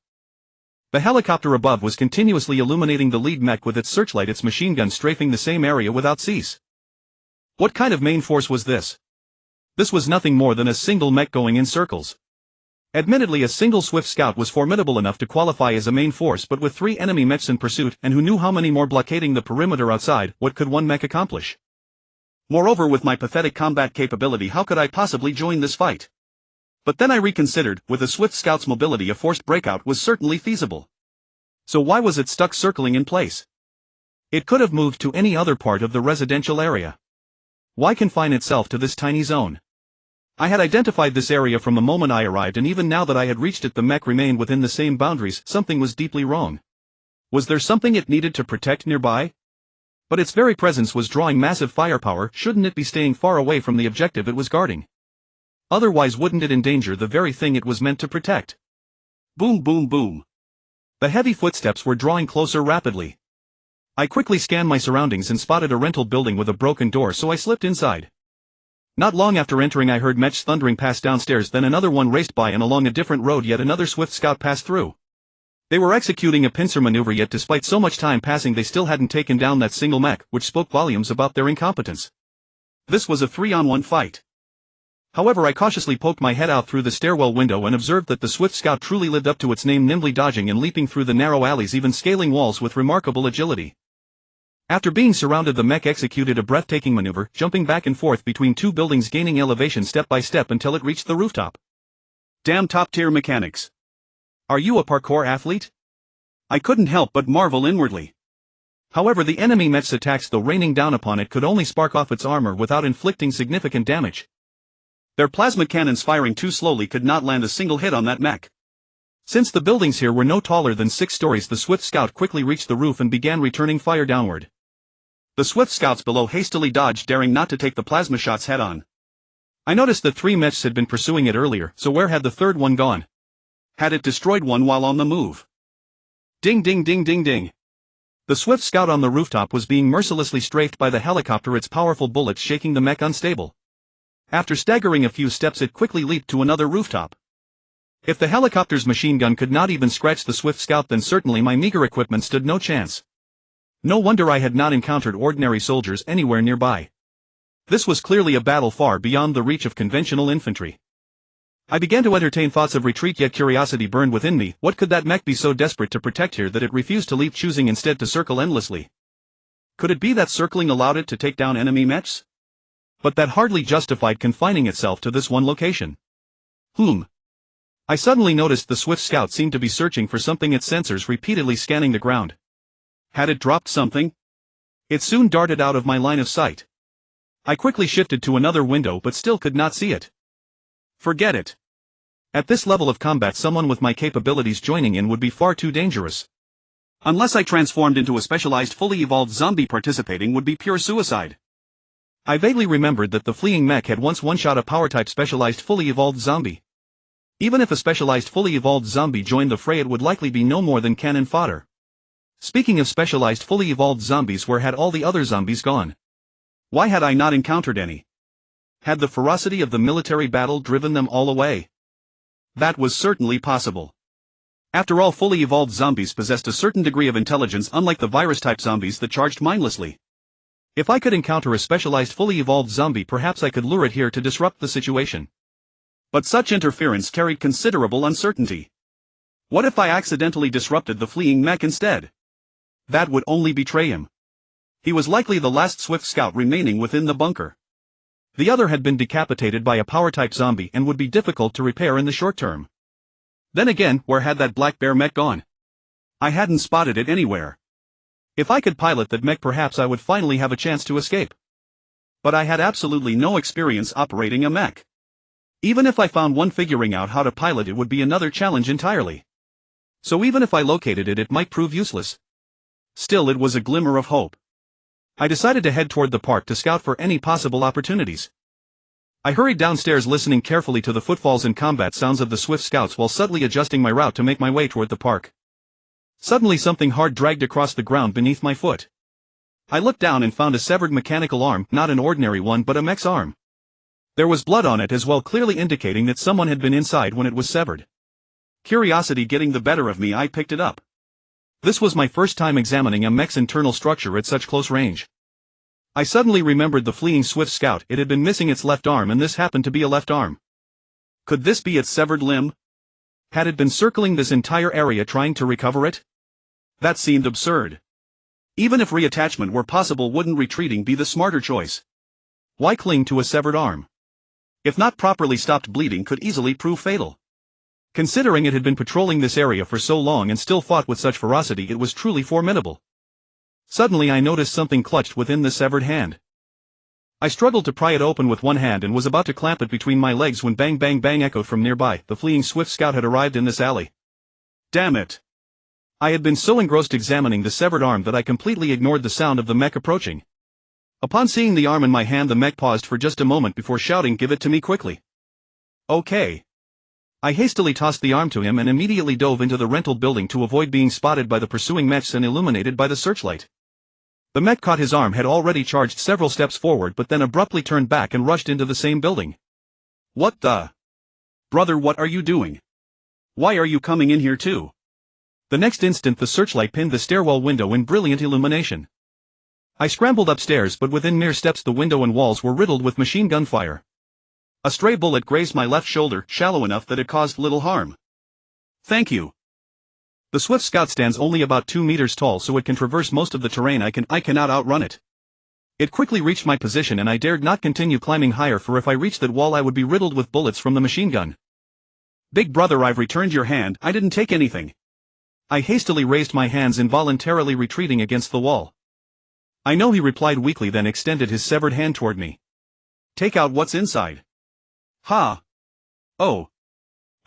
The helicopter above was continuously illuminating the lead mech with its searchlight, its machine gun strafing the same area without cease. What kind of main force was this? This was nothing more than a single mech going in circles. Admittedly, a single swift scout was formidable enough to qualify as a main force, but with 3 enemy mechs in pursuit, and who knew how many more blockading the perimeter outside, what could one mech accomplish? Moreover, with my pathetic combat capability, how could I possibly join this fight? But then I reconsidered. With a swift scout's mobility, a forced breakout was certainly feasible. So why was it stuck circling in place? It could have moved to any other part of the residential area. Why confine itself to this tiny zone? I had identified this area from the moment I arrived, and even now that I had reached it, the mech remained within the same boundaries. Something was deeply wrong. Was there something it needed to protect nearby? But its very presence was drawing massive firepower. Shouldn't it be staying far away from the objective it was guarding? Otherwise, wouldn't it endanger the very thing it was meant to protect? Boom, boom, boom. The heavy footsteps were drawing closer rapidly. I quickly scanned my surroundings and spotted a rental building with a broken door, so I slipped inside. Not long after entering, I heard mechs thundering past downstairs, then another one raced by, and along a different road yet another swift scout passed through. They were executing a pincer maneuver, yet despite so much time passing they still hadn't taken down that single mech, which spoke volumes about their incompetence. This was a 3-on-1 fight. However, I cautiously poked my head out through the stairwell window and observed that the swift scout truly lived up to its name, nimbly dodging and leaping through the narrow alleys, even scaling walls with remarkable agility. After being surrounded, the mech executed a breathtaking maneuver, jumping back and forth between 2 buildings, gaining elevation step by step until it reached the rooftop. Damn top-tier mechanics. Are you a parkour athlete? I couldn't help but marvel inwardly. However, the enemy mech's attacks, though raining down upon it, could only spark off its armor without inflicting significant damage. Their plasma cannons, firing too slowly, could not land a single hit on that mech. Since the buildings here were no taller than 6 stories, the swift scout quickly reached the roof and began returning fire downward. The swift scouts below hastily dodged, daring not to take the plasma shots head-on. I noticed that 3 mechs had been pursuing it earlier, so where had the third one gone? Had it destroyed one while on the move? Ding ding ding ding ding. The swift scout on the rooftop was being mercilessly strafed by the helicopter, its powerful bullets shaking the mech unstable. After staggering a few steps, it quickly leaped to another rooftop. If the helicopter's machine gun could not even scratch the swift scout, then certainly my meager equipment stood no chance. No wonder I had not encountered ordinary soldiers anywhere nearby. This was clearly a battle far beyond the reach of conventional infantry. I began to entertain thoughts of retreat, yet curiosity burned within me. What could that mech be so desperate to protect here that it refused to leap, choosing instead to circle endlessly? Could it be that circling allowed it to take down enemy mechs? But that hardly justified confining itself to this one location. I suddenly noticed the Swift Scout seemed to be searching for something, its sensors repeatedly scanning the ground. Had it dropped something? It soon darted out of my line of sight. I quickly shifted to another window but still could not see it. Forget it. At this level of combat, someone with my capabilities joining in would be far too dangerous. Unless I transformed into a specialized fully evolved zombie, participating would be pure suicide. I vaguely remembered that the fleeing mech had once one-shot a power-type specialized fully evolved zombie. Even if a specialized fully evolved zombie joined the fray, it would likely be no more than cannon fodder. Speaking of specialized fully evolved zombies, where had all the other zombies gone? Why had I not encountered any? Had the ferocity of the military battle driven them all away? That was certainly possible. After all, fully evolved zombies possessed a certain degree of intelligence, unlike the virus-type zombies that charged mindlessly. If I could encounter a specialized fully evolved zombie, perhaps I could lure it here to disrupt the situation. But such interference carried considerable uncertainty. What if I accidentally disrupted the fleeing mech instead? That would only betray him. He was likely the last Swift Scout remaining within the bunker. The other had been decapitated by a power-type zombie and would be difficult to repair in the short term. Then again, where had that black bear mech gone? I hadn't spotted it anywhere. If I could pilot that mech, perhaps I would finally have a chance to escape. But I had absolutely no experience operating a mech. Even if I found one, figuring out how to pilot it would be another challenge entirely. So even if I located it, it might prove useless. Still, it was a glimmer of hope. I decided to head toward the park to scout for any possible opportunities. I hurried downstairs, listening carefully to the footfalls and combat sounds of the Swift Scouts while subtly adjusting my route to make my way toward the park. Suddenly something hard dragged across the ground beneath my foot. I looked down and found a severed mechanical arm, not an ordinary one but a mech's arm. There was blood on it as well, clearly indicating that someone had been inside when it was severed. Curiosity getting the better of me, I picked it up. This was my first time examining a mech's internal structure at such close range. I suddenly remembered the fleeing Swift Scout. It had been missing its left arm, and this happened to be a left arm. Could this be its severed limb? Had it been circling this entire area trying to recover it? That seemed absurd. Even if reattachment were possible, wouldn't retreating be the smarter choice? Why cling to a severed arm? If not properly stopped, bleeding could easily prove fatal. Considering it had been patrolling this area for so long and still fought with such ferocity, it was truly formidable. Suddenly I noticed something clutched within the severed hand. I struggled to pry it open with one hand and was about to clamp it between my legs when bang bang bang echoed from nearby. The fleeing Swift Scout had arrived in this alley. Damn it! I had been so engrossed examining the severed arm that I completely ignored the sound of the mech approaching. Upon seeing the arm in my hand, the mech paused for just a moment before shouting, "Give it to me quickly." Okay. I hastily tossed the arm to him and immediately dove into the rental building to avoid being spotted by the pursuing mechs and illuminated by the searchlight. The mech caught his arm, had already charged several steps forward, but then abruptly turned back and rushed into the same building. What the? Brother, what are you doing? Why are you coming in here too? The next instant the searchlight pinned the stairwell window in brilliant illumination. I scrambled upstairs, but within mere steps the window and walls were riddled with machine gun fire. A stray bullet grazed my left shoulder, shallow enough that it caused little harm. Thank you. The Swift Scout stands only about 2 meters tall, so it can traverse most of the terrain. I cannot outrun it. It quickly reached my position and I dared not continue climbing higher, for if I reached that wall I would be riddled with bullets from the machine gun. Big brother, I've returned your hand. I didn't take anything. I hastily raised my hands, involuntarily retreating against the wall. I know, he replied weakly, then extended his severed hand toward me. Take out what's inside. Ha! Oh!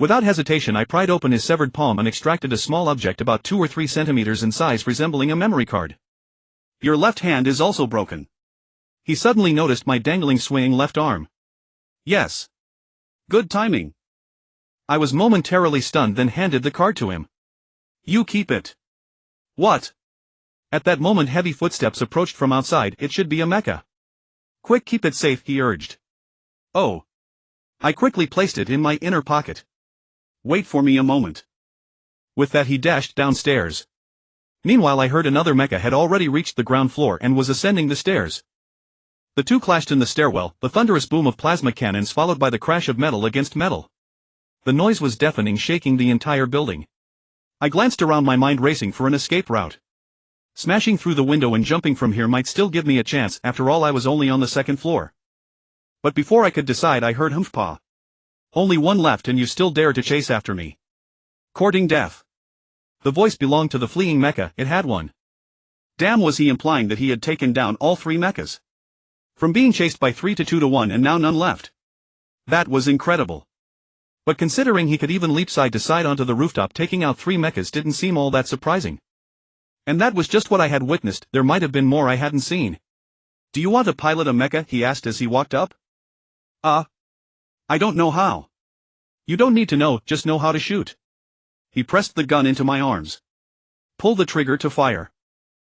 Without hesitation I pried open his severed palm and extracted a small object about 2 or 3 centimeters in size, resembling a memory card. Your left hand is also broken. He suddenly noticed my dangling, swaying left arm. Yes. Good timing. I was momentarily stunned, then handed the card to him. You keep it. What? At that moment heavy footsteps approached from outside. It should be a mecha. Quick, keep it safe, he urged. Oh. I quickly placed it in my inner pocket. Wait for me a moment. With that he dashed downstairs. Meanwhile I heard another mecha had already reached the ground floor and was ascending the stairs. The two clashed in the stairwell, the thunderous boom of plasma cannons followed by the crash of metal against metal. The noise was deafening, shaking the entire building. I glanced around, my mind racing for an escape route. Smashing through the window and jumping from here might still give me a chance, after all I was only on the second floor. But before I could decide I heard humph. Only one left and you still dare to chase after me. Courting death. The voice belonged to the fleeing mecha, it had one. Damn, was he implying that he had taken down all 3 mechas? From being chased by 3 to 2 to 1 and now none left. That was incredible. But considering he could even leap side to side onto the rooftop taking out 3 mechas didn't seem all that surprising. And that was just what I had witnessed, there might have been more I hadn't seen. Do you want to pilot a mecha? He asked as he walked up. I don't know how. You don't need to know, just know how to shoot. He pressed the gun into my arms. Pull the trigger to fire.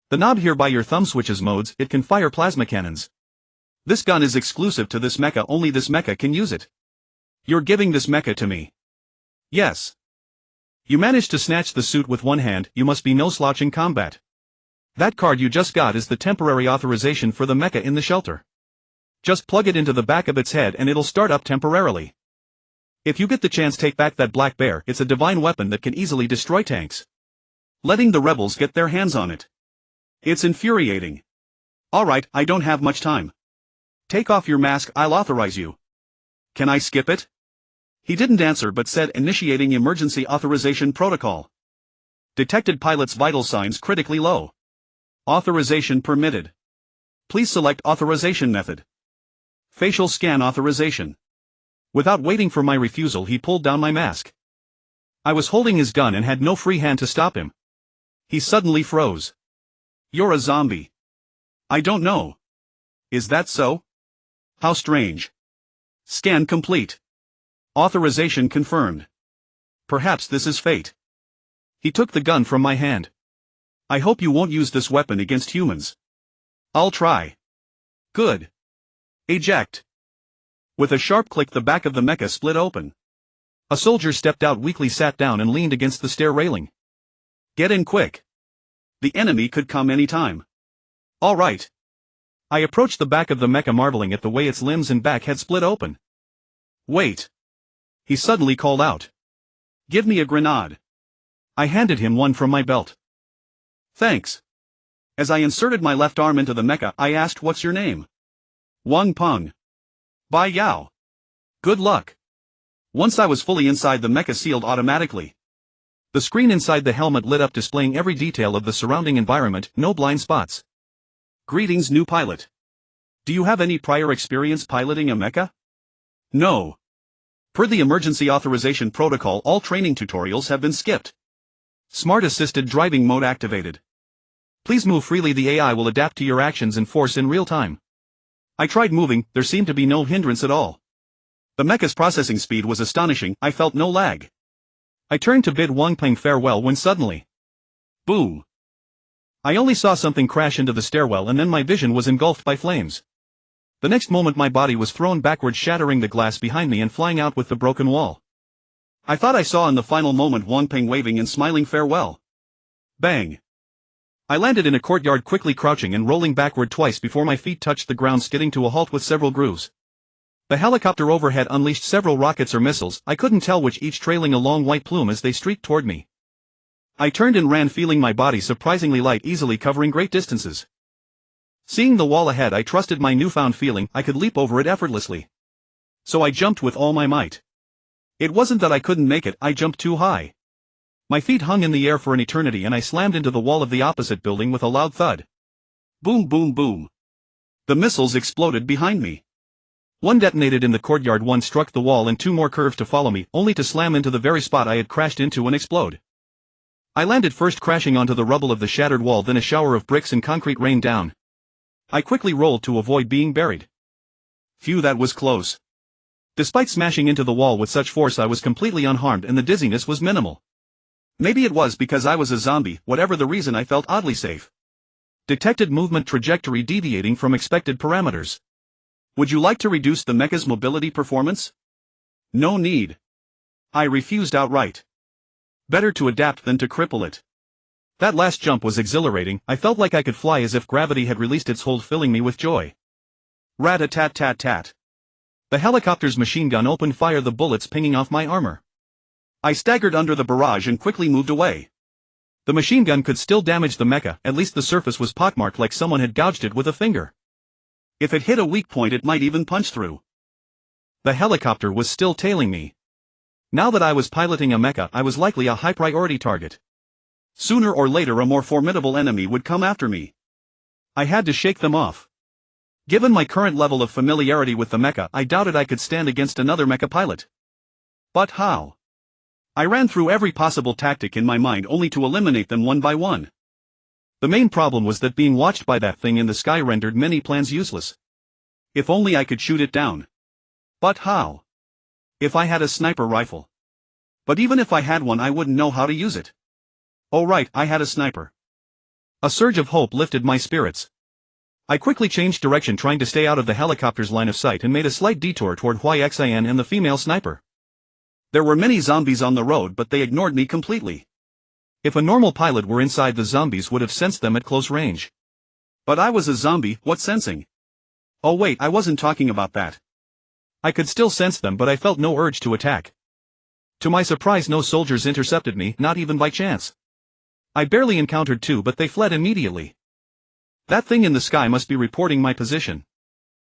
The knob here by your thumb switches modes, it can fire plasma cannons. This gun is exclusive to this mecha, only this mecha can use it. You're giving this mecha to me. Yes. You managed to snatch the suit with one hand, you must be no slouch in combat. That card you just got is the temporary authorization for the mecha in the shelter. Just plug it into the back of its head and it'll start up temporarily. If you get the chance, take back that black bear, it's a divine weapon that can easily destroy tanks. Letting the rebels get their hands on it. It's infuriating. Alright, I don't have much time. Take off your mask, I'll authorize you. Can I skip it? He didn't answer but said initiating emergency authorization protocol. Detected pilot's vital signs critically low. Authorization permitted. Please select authorization method. Facial scan authorization. Without waiting for my refusal, he pulled down my mask. I was holding his gun and had no free hand to stop him. He suddenly froze. You're a zombie. I don't know. Is that so? How strange. Scan complete. Authorization confirmed. Perhaps this is fate. He took the gun from my hand. I hope you won't use this weapon against humans. I'll try. Good. Eject. With a sharp click, the back of the mecha split open. A soldier stepped out weakly, sat down and leaned against the stair railing. Get in quick. The enemy could come any time. All right. I approached the back of the mecha, marveling at the way its limbs and back had split open. Wait. He suddenly called out. Give me a grenade. I handed him one from my belt. Thanks. As I inserted my left arm into the mecha, I asked, what's your name? Wang Peng. Bai Yao. Good luck. Once I was fully inside, the mecha sealed automatically. The screen inside the helmet lit up, displaying every detail of the surrounding environment, no blind spots. Greetings, new pilot. Do you have any prior experience piloting a mecha? No. Per the emergency authorization protocol, all training tutorials have been skipped. Smart assisted driving mode activated. Please move freely, the AI will adapt to your actions and force in real time. I tried moving, there seemed to be no hindrance at all. The mecha's processing speed was astonishing, I felt no lag. I turned to bid Wang Peng farewell when suddenly... boom! I only saw something crash into the stairwell and then my vision was engulfed by flames. The next moment my body was thrown backward, shattering the glass behind me and flying out with the broken wall. I thought I saw in the final moment Wang Peng waving and smiling farewell. Bang! I landed in a courtyard, quickly crouching and rolling backward twice before my feet touched the ground, skidding to a halt with several grooves. The helicopter overhead unleashed several rockets or missiles, I couldn't tell which, each trailing a long white plume as they streaked toward me. I turned and ran, feeling my body surprisingly light, easily covering great distances. Seeing the wall ahead, I trusted my newfound feeling, I could leap over it effortlessly. So I jumped with all my might. It wasn't that I couldn't make it, I jumped too high. My feet hung in the air for an eternity and I slammed into the wall of the opposite building with a loud thud. Boom, boom, boom. The missiles exploded behind me. One detonated in the courtyard, one struck the wall and two more curved to follow me, only to slam into the very spot I had crashed into and explode. I landed first, crashing onto the rubble of the shattered wall, then a shower of bricks and concrete rained down. I quickly rolled to avoid being buried. Phew, that was close. Despite smashing into the wall with such force, I was completely unharmed and the dizziness was minimal. Maybe it was because I was a zombie, whatever the reason, I felt oddly safe. Detected movement trajectory deviating from expected parameters. Would you like to reduce the mecha's mobility performance? No need. I refused outright. Better to adapt than to cripple it. That last jump was exhilarating, I felt like I could fly, as if gravity had released its hold, filling me with joy. Rat-a-tat-tat-tat. The helicopter's machine gun opened fire, the bullets pinging off my armor. I staggered under the barrage and quickly moved away. The machine gun could still damage the mecha, at least the surface was pockmarked like someone had gouged it with a finger. If it hit a weak point it might even punch through. The helicopter was still tailing me. Now that I was piloting a mecha, I was likely a high-priority target. Sooner or later a more formidable enemy would come after me. I had to shake them off. Given my current level of familiarity with the mecha, I doubted I could stand against another mecha pilot. But how? I ran through every possible tactic in my mind only to eliminate them one by one. The main problem was that being watched by that thing in the sky rendered many plans useless. If only I could shoot it down. But how? If I had a sniper rifle. But even if I had one I wouldn't know how to use it. Oh right, I had a sniper. A surge of hope lifted my spirits. I quickly changed direction trying to stay out of the helicopter's line of sight and made a slight detour toward Xin and the female sniper. There were many zombies on the road but they ignored me completely. If a normal pilot were inside, the zombies would have sensed them at close range. But I was a zombie, what sensing? Oh wait, I wasn't talking about that. I could still sense them but I felt no urge to attack. To my surprise no soldiers intercepted me, not even by chance. I barely encountered two but they fled immediately. That thing in the sky must be reporting my position.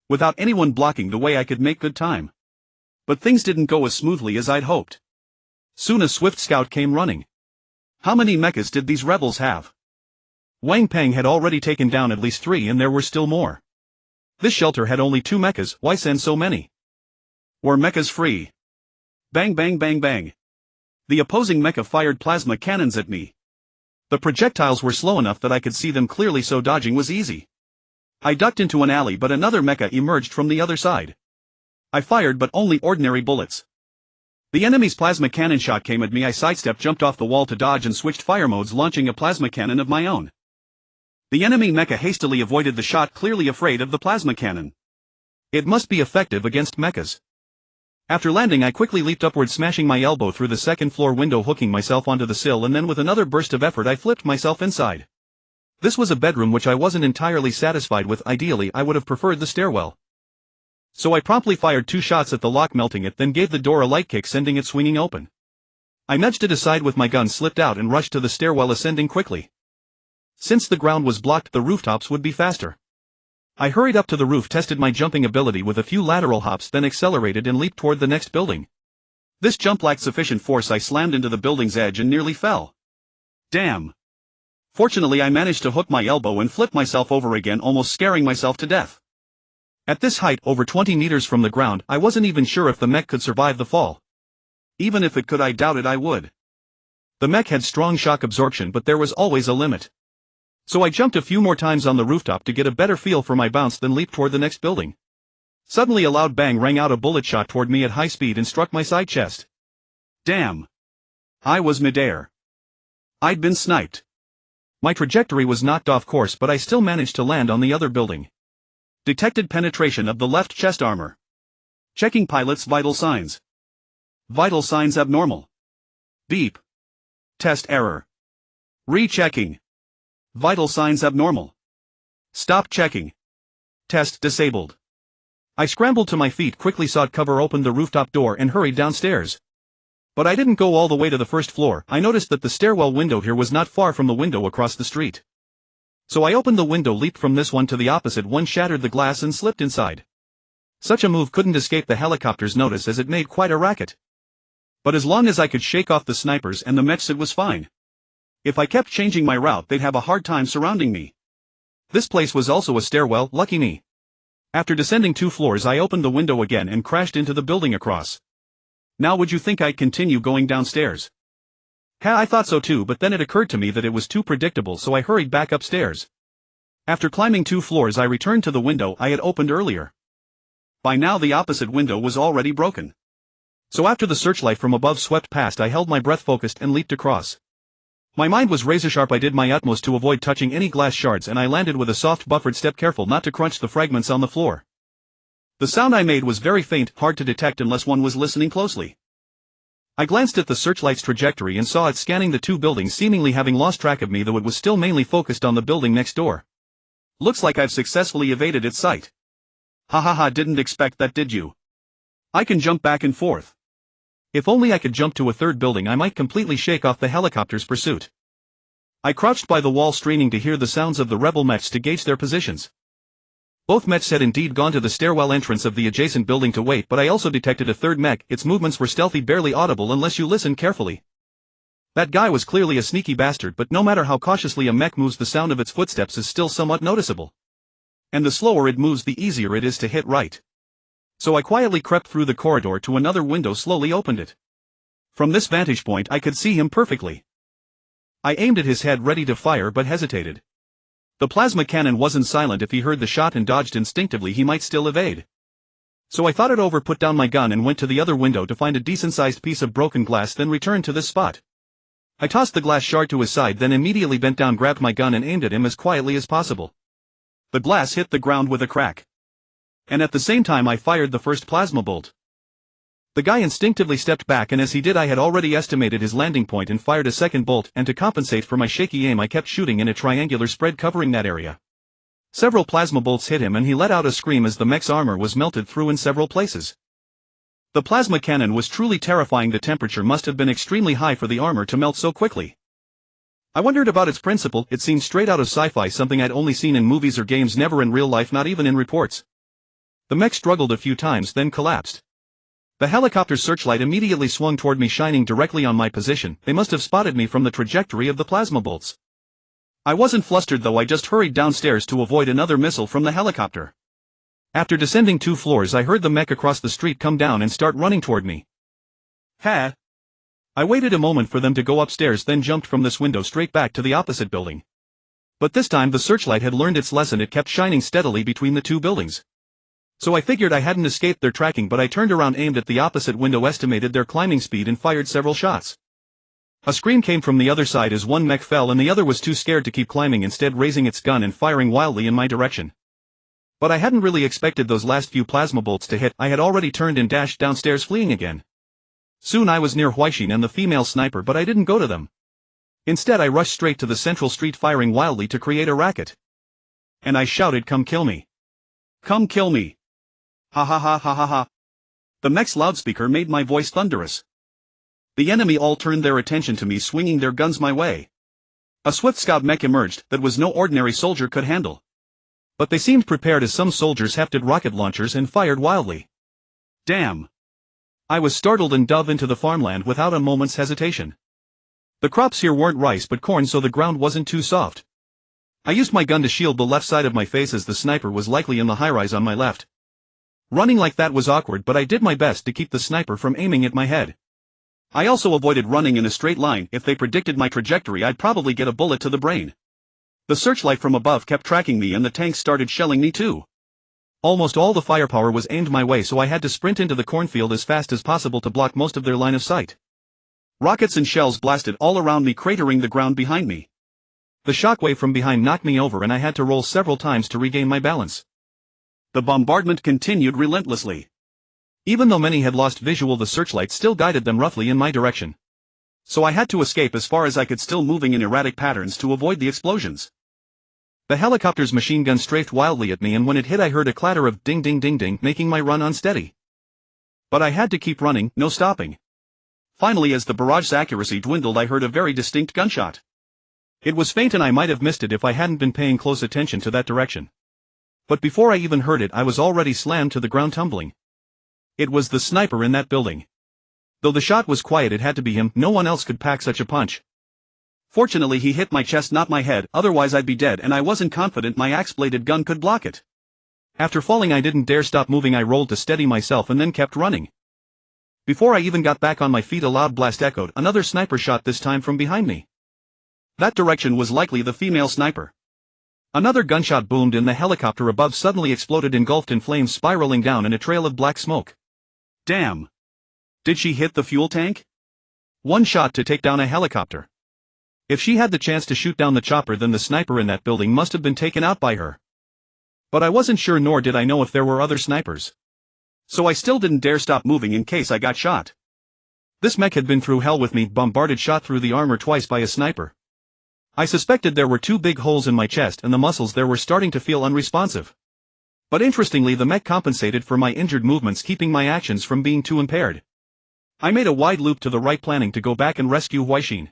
Without anyone blocking the way I could make good time. But things didn't go as smoothly as I'd hoped. Soon a swift scout came running. How many mechas did these rebels have? Wang Peng had already taken down at least 3 and there were still more. This shelter had only 2 mechas, why send so many? Were mechas free? Bang bang bang bang. The opposing mecha fired plasma cannons at me. The projectiles were slow enough that I could see them clearly, so dodging was easy. I ducked into an alley but another mecha emerged from the other side. I fired but only ordinary bullets. The enemy's plasma cannon shot came at me. I sidestepped, jumped off the wall to dodge and switched fire modes, launching a plasma cannon of my own. The enemy mecha hastily avoided the shot, clearly afraid of the plasma cannon. It must be effective against mechas. After landing I quickly leaped upward, smashing my elbow through the second floor window, hooking myself onto the sill, and then with another burst of effort I flipped myself inside. This was a bedroom which I wasn't entirely satisfied with. Ideally I would have preferred the stairwell. So I promptly fired 2 shots at the lock, melting it, then gave the door a light kick, sending it swinging open. I nudged it aside with my gun, slipped out and rushed to the stairwell, ascending quickly. Since the ground was blocked, the rooftops would be faster. I hurried up to the roof, tested my jumping ability with a few lateral hops, then accelerated and leaped toward the next building. This jump lacked sufficient force. I slammed into the building's edge and nearly fell. Damn. Fortunately I managed to hook my elbow and flip myself over again, almost scaring myself to death. At this height, over 20 meters from the ground, I wasn't even sure if the mech could survive the fall. Even if it could, I doubted I would. The mech had strong shock absorption, but there was always a limit. So I jumped a few more times on the rooftop to get a better feel for my bounce, then leaped toward the next building. Suddenly a loud bang rang out. A bullet shot toward me at high speed and struck my side chest. Damn. I was midair. I'd been sniped. My trajectory was knocked off course, but I still managed to land on the other building. Detected penetration of the left chest armor. Checking pilot's vital signs. Vital signs abnormal. Beep. Test error. Rechecking. Vital signs abnormal. Stop checking. Test disabled. I scrambled to my feet, quickly sought cover, opened the rooftop door and hurried downstairs. But I didn't go all the way to the first floor. I noticed that the stairwell window here was not far from the window across the street. So I opened the window, leaped from this one to the opposite one, shattered the glass and slipped inside. Such a move couldn't escape the helicopter's notice as it made quite a racket. But as long as I could shake off the snipers and the mechs, it was fine. If I kept changing my route, they'd have a hard time surrounding me. This place was also a stairwell, lucky me. After descending 2 floors I opened the window again and crashed into the building across. Now would you think I'd continue going downstairs? I thought so too, but then it occurred to me that it was too predictable, so I hurried back upstairs. After climbing 2 floors I returned to the window I had opened earlier. By now the opposite window was already broken. So after the searchlight from above swept past, I held my breath, focused, and leaped across. My mind was razor sharp. I did my utmost to avoid touching any glass shards, and I landed with a soft buffered step, careful not to crunch the fragments on the floor. The sound I made was very faint, hard to detect unless one was listening closely. I glanced at the searchlight's trajectory and saw it scanning the 2 buildings, seemingly having lost track of me, though it was still mainly focused on the building next door. Looks like I've successfully evaded its sight. Ha ha ha, didn't expect that, did you? I can jump back and forth. If only I could jump to a 3rd building, I might completely shake off the helicopter's pursuit. I crouched by the wall straining to hear the sounds of the rebel mechs to gauge their positions. Both mechs had indeed gone to the stairwell entrance of the adjacent building to wait, but I also detected a third mech. Its movements were stealthy, barely audible unless you listen carefully. That guy was clearly a sneaky bastard, but no matter how cautiously a mech moves, the sound of its footsteps is still somewhat noticeable. And the slower it moves, the easier it is to hit right. So I quietly crept through the corridor to another window, slowly opened it. From this vantage point I could see him perfectly. I aimed at his head, ready to fire, but hesitated. The plasma cannon wasn't silent. If he heard the shot and dodged instinctively, he might still evade. So I thought it over, put down my gun and went to the other window to find a decent-sized piece of broken glass, then returned to this spot. I tossed the glass shard to his side, then immediately bent down, grabbed my gun and aimed at him as quietly as possible. The glass hit the ground with a crack. And at the same time I fired the first plasma bolt. The guy instinctively stepped back, and as he did I had already estimated his landing point and fired a second bolt, and to compensate for my shaky aim I kept shooting in a triangular spread covering that area. Several plasma bolts hit him and he let out a scream as the mech's armor was melted through in several places. The plasma cannon was truly terrifying. The temperature must have been extremely high for the armor to melt so quickly. I wondered about its principle. It seemed straight out of sci-fi, something I'd only seen in movies or games, never in real life, not even in reports. The mech struggled a few times, then collapsed. The helicopter's searchlight immediately swung toward me, shining directly on my position. They must have spotted me from the trajectory of the plasma bolts. I wasn't flustered though, I just hurried downstairs to avoid another missile from the helicopter. After descending 2 floors I heard the mech across the street come down and start running toward me. I waited a moment for them to go upstairs, then jumped from this window straight back to the opposite building. But this time the searchlight had learned its lesson. It kept shining steadily between the 2 buildings. So I figured I hadn't escaped their tracking, but I turned around, aimed at the opposite window, estimated their climbing speed and fired several shots. A scream came from the other side as one mech fell and the other was too scared to keep climbing, instead raising its gun and firing wildly in my direction. But I hadn't really expected those last few plasma bolts to hit. I had already turned and dashed downstairs, fleeing again. Soon I was near Huaixin and the female sniper, but I didn't go to them. Instead I rushed straight to the central street, firing wildly to create a racket. And I shouted, "Come kill me! Come kill me! Ha ha ha ha ha ha!" The mech's loudspeaker made my voice thunderous. The enemy all turned their attention to me, swinging their guns my way. A swift scout mech emerged that was no ordinary soldier could handle. But they seemed prepared, as some soldiers hefted rocket launchers and fired wildly. Damn! I was startled and dove into the farmland without a moment's hesitation. The crops here weren't rice but corn, so the ground wasn't too soft. I used my gun to shield the left side of my face as the sniper was likely in the high-rise on my left. Running like that was awkward, but I did my best to keep the sniper from aiming at my head. I also avoided running in a straight line. If they predicted my trajectory, I'd probably get a bullet to the brain. The searchlight from above kept tracking me and the tanks started shelling me too. Almost all the firepower was aimed my way, so I had to sprint into the cornfield as fast as possible to block most of their line of sight. Rockets and shells blasted all around me, cratering the ground behind me. The shockwave from behind knocked me over and I had to roll several times to regain my balance. The bombardment continued relentlessly. Even though many had lost visual, the searchlight still guided them roughly in my direction. So I had to escape as far as I could, still moving in erratic patterns to avoid the explosions. The helicopter's machine gun strafed wildly at me, and when it hit I heard a clatter of ding ding ding ding, making my run unsteady. But I had to keep running, no stopping. Finally, as the barrage's accuracy dwindled, I heard a very distinct gunshot. It was faint and I might have missed it if I hadn't been paying close attention to that direction. But before I even heard it, I was already slammed to the ground, tumbling. It was the sniper in that building. Though the shot was quiet, it had to be him. No one else could pack such a punch. Fortunately he hit my chest, not my head, otherwise I'd be dead, and I wasn't confident my axe-bladed gun could block it. After falling I didn't dare stop moving. I rolled to steady myself and then kept running. Before I even got back on my feet, a loud blast echoed, another sniper shot, this time from behind me. That direction was likely the female sniper. Another gunshot boomed and the helicopter above suddenly exploded, engulfed in flames, spiraling down in a trail of black smoke. Damn! Did she hit the fuel tank? One shot to take down a helicopter. If she had the chance to shoot down the chopper, then the sniper in that building must have been taken out by her. But I wasn't sure, nor did I know if there were other snipers. So I still didn't dare stop moving in case I got shot. This mech had been through hell with me, bombarded, shot through the armor twice by a sniper. I suspected there were 2 big holes in my chest and the muscles there were starting to feel unresponsive. But interestingly, the mech compensated for my injured movements, keeping my actions from being too impaired. I made a wide loop to the right, planning to go back and rescue Huaixin.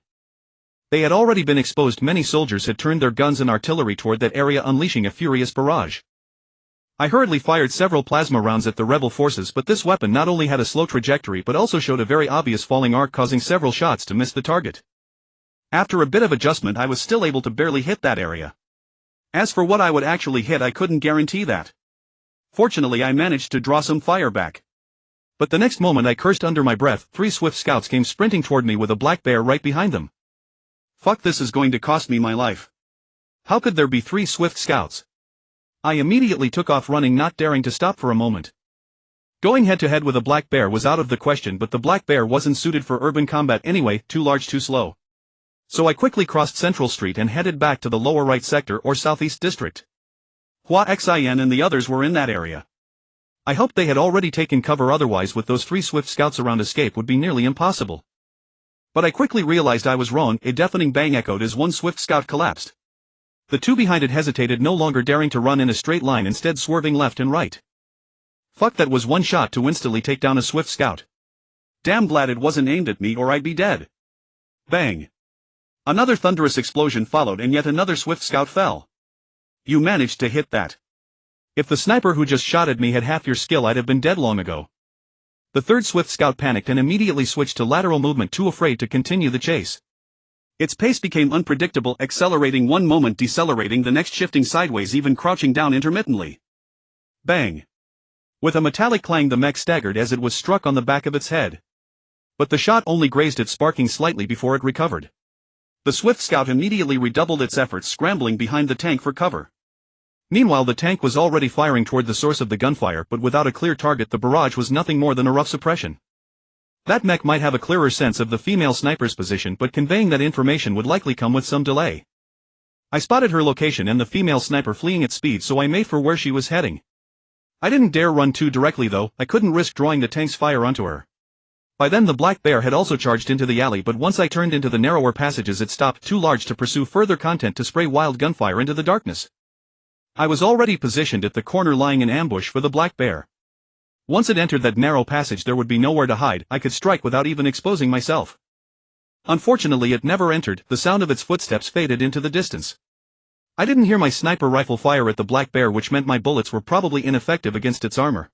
They had already been exposed. Many soldiers had turned their guns and artillery toward that area, unleashing a furious barrage. I hurriedly fired several plasma rounds at the rebel forces, but this weapon not only had a slow trajectory but also showed a very obvious falling arc, causing several shots to miss the target. After a bit of adjustment, I was still able to barely hit that area. As for what I would actually hit, I couldn't guarantee that. Fortunately, I managed to draw some fire back. But the next moment I cursed under my breath. 3 swift scouts came sprinting toward me with a black bear right behind them. Fuck, this is going to cost me my life. How could there be 3 swift scouts? I immediately took off running, not daring to stop for a moment. Going head-to-head with a black bear was out of the question, but the black bear wasn't suited for urban combat anyway, too large, too slow. So I quickly crossed Central Street and headed back to the lower right sector or southeast district. Hua Xin and the others were in that area. I hoped they had already taken cover, otherwise with those 3 swift scouts around, escape would be nearly impossible. But I quickly realized I was wrong. A deafening bang echoed as one swift scout collapsed. The 2 behind it hesitated, no longer daring to run in a straight line, instead swerving left and right. Fuck, that was one shot to instantly take down a swift scout. Damn glad it wasn't aimed at me or I'd be dead. Bang. Another thunderous explosion followed and yet another swift scout fell. You managed to hit that. If the sniper who just shot at me had half your skill, I'd have been dead long ago. The 3rd swift scout panicked and immediately switched to lateral movement, too afraid to continue the chase. Its pace became unpredictable, accelerating one moment, decelerating the next, shifting sideways, even crouching down intermittently. Bang. With a metallic clang, the mech staggered as it was struck on the back of its head. But the shot only grazed it, sparking slightly before it recovered. The swift scout immediately redoubled its efforts, scrambling behind the tank for cover. Meanwhile, the tank was already firing toward the source of the gunfire, but without a clear target. The barrage was nothing more than a rough suppression. That mech might have a clearer sense of the female sniper's position, but conveying that information would likely come with some delay. I spotted her location and the female sniper fleeing at speed, so I made for where she was heading. I didn't dare run too directly though. I couldn't risk drawing the tank's fire onto her. By then the black bear had also charged into the alley, but once I turned into the narrower passages it stopped, too large to pursue further content, to spray wild gunfire into the darkness. I was already positioned at the corner, lying in ambush for the black bear. Once it entered that narrow passage there would be nowhere to hide. I could strike without even exposing myself. Unfortunately it never entered. The sound of its footsteps faded into the distance. I didn't hear my sniper rifle fire at the black bear, which meant my bullets were probably ineffective against its armor.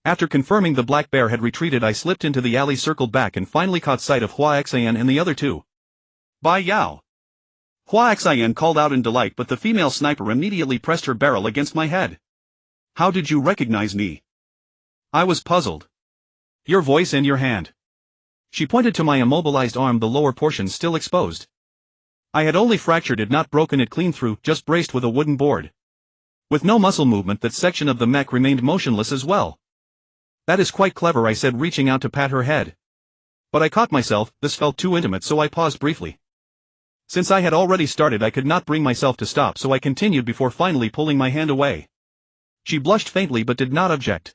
After confirming the black bear had retreated, I slipped into the alley, circled back, and finally caught sight of Hua Xin and the other 2. Bai Yao. Hua Xin called out in delight, but the female sniper immediately pressed her barrel against my head. How did you recognize me? I was puzzled. Your voice and your hand. She pointed to my immobilized arm, the lower portion still exposed. I had only fractured it, not broken it clean through, just braced with a wooden board. With no muscle movement, that section of the mech remained motionless as well. That is quite clever, I said, reaching out to pat her head. But I caught myself. This felt too intimate, so I paused briefly. Since I had already started, I could not bring myself to stop, so I continued before finally pulling my hand away. She blushed faintly but did not object.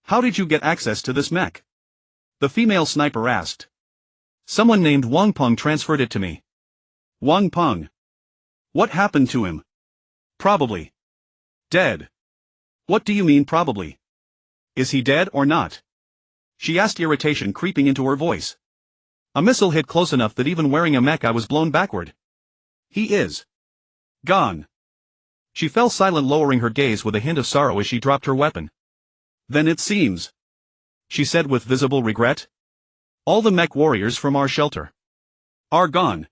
How did you get access to this mech? The female sniper asked. Someone named Wang Peng transferred it to me. Wang Peng. What happened to him? Probably dead. What do you mean probably? Is he dead or not? She asked, irritation creeping into her voice. A missile hit close enough that even wearing a mech I was blown backward. He is gone. She fell silent, lowering her gaze with a hint of sorrow as she dropped her weapon. Then it seems, she said with visible regret, all the mech warriors from our shelter are gone.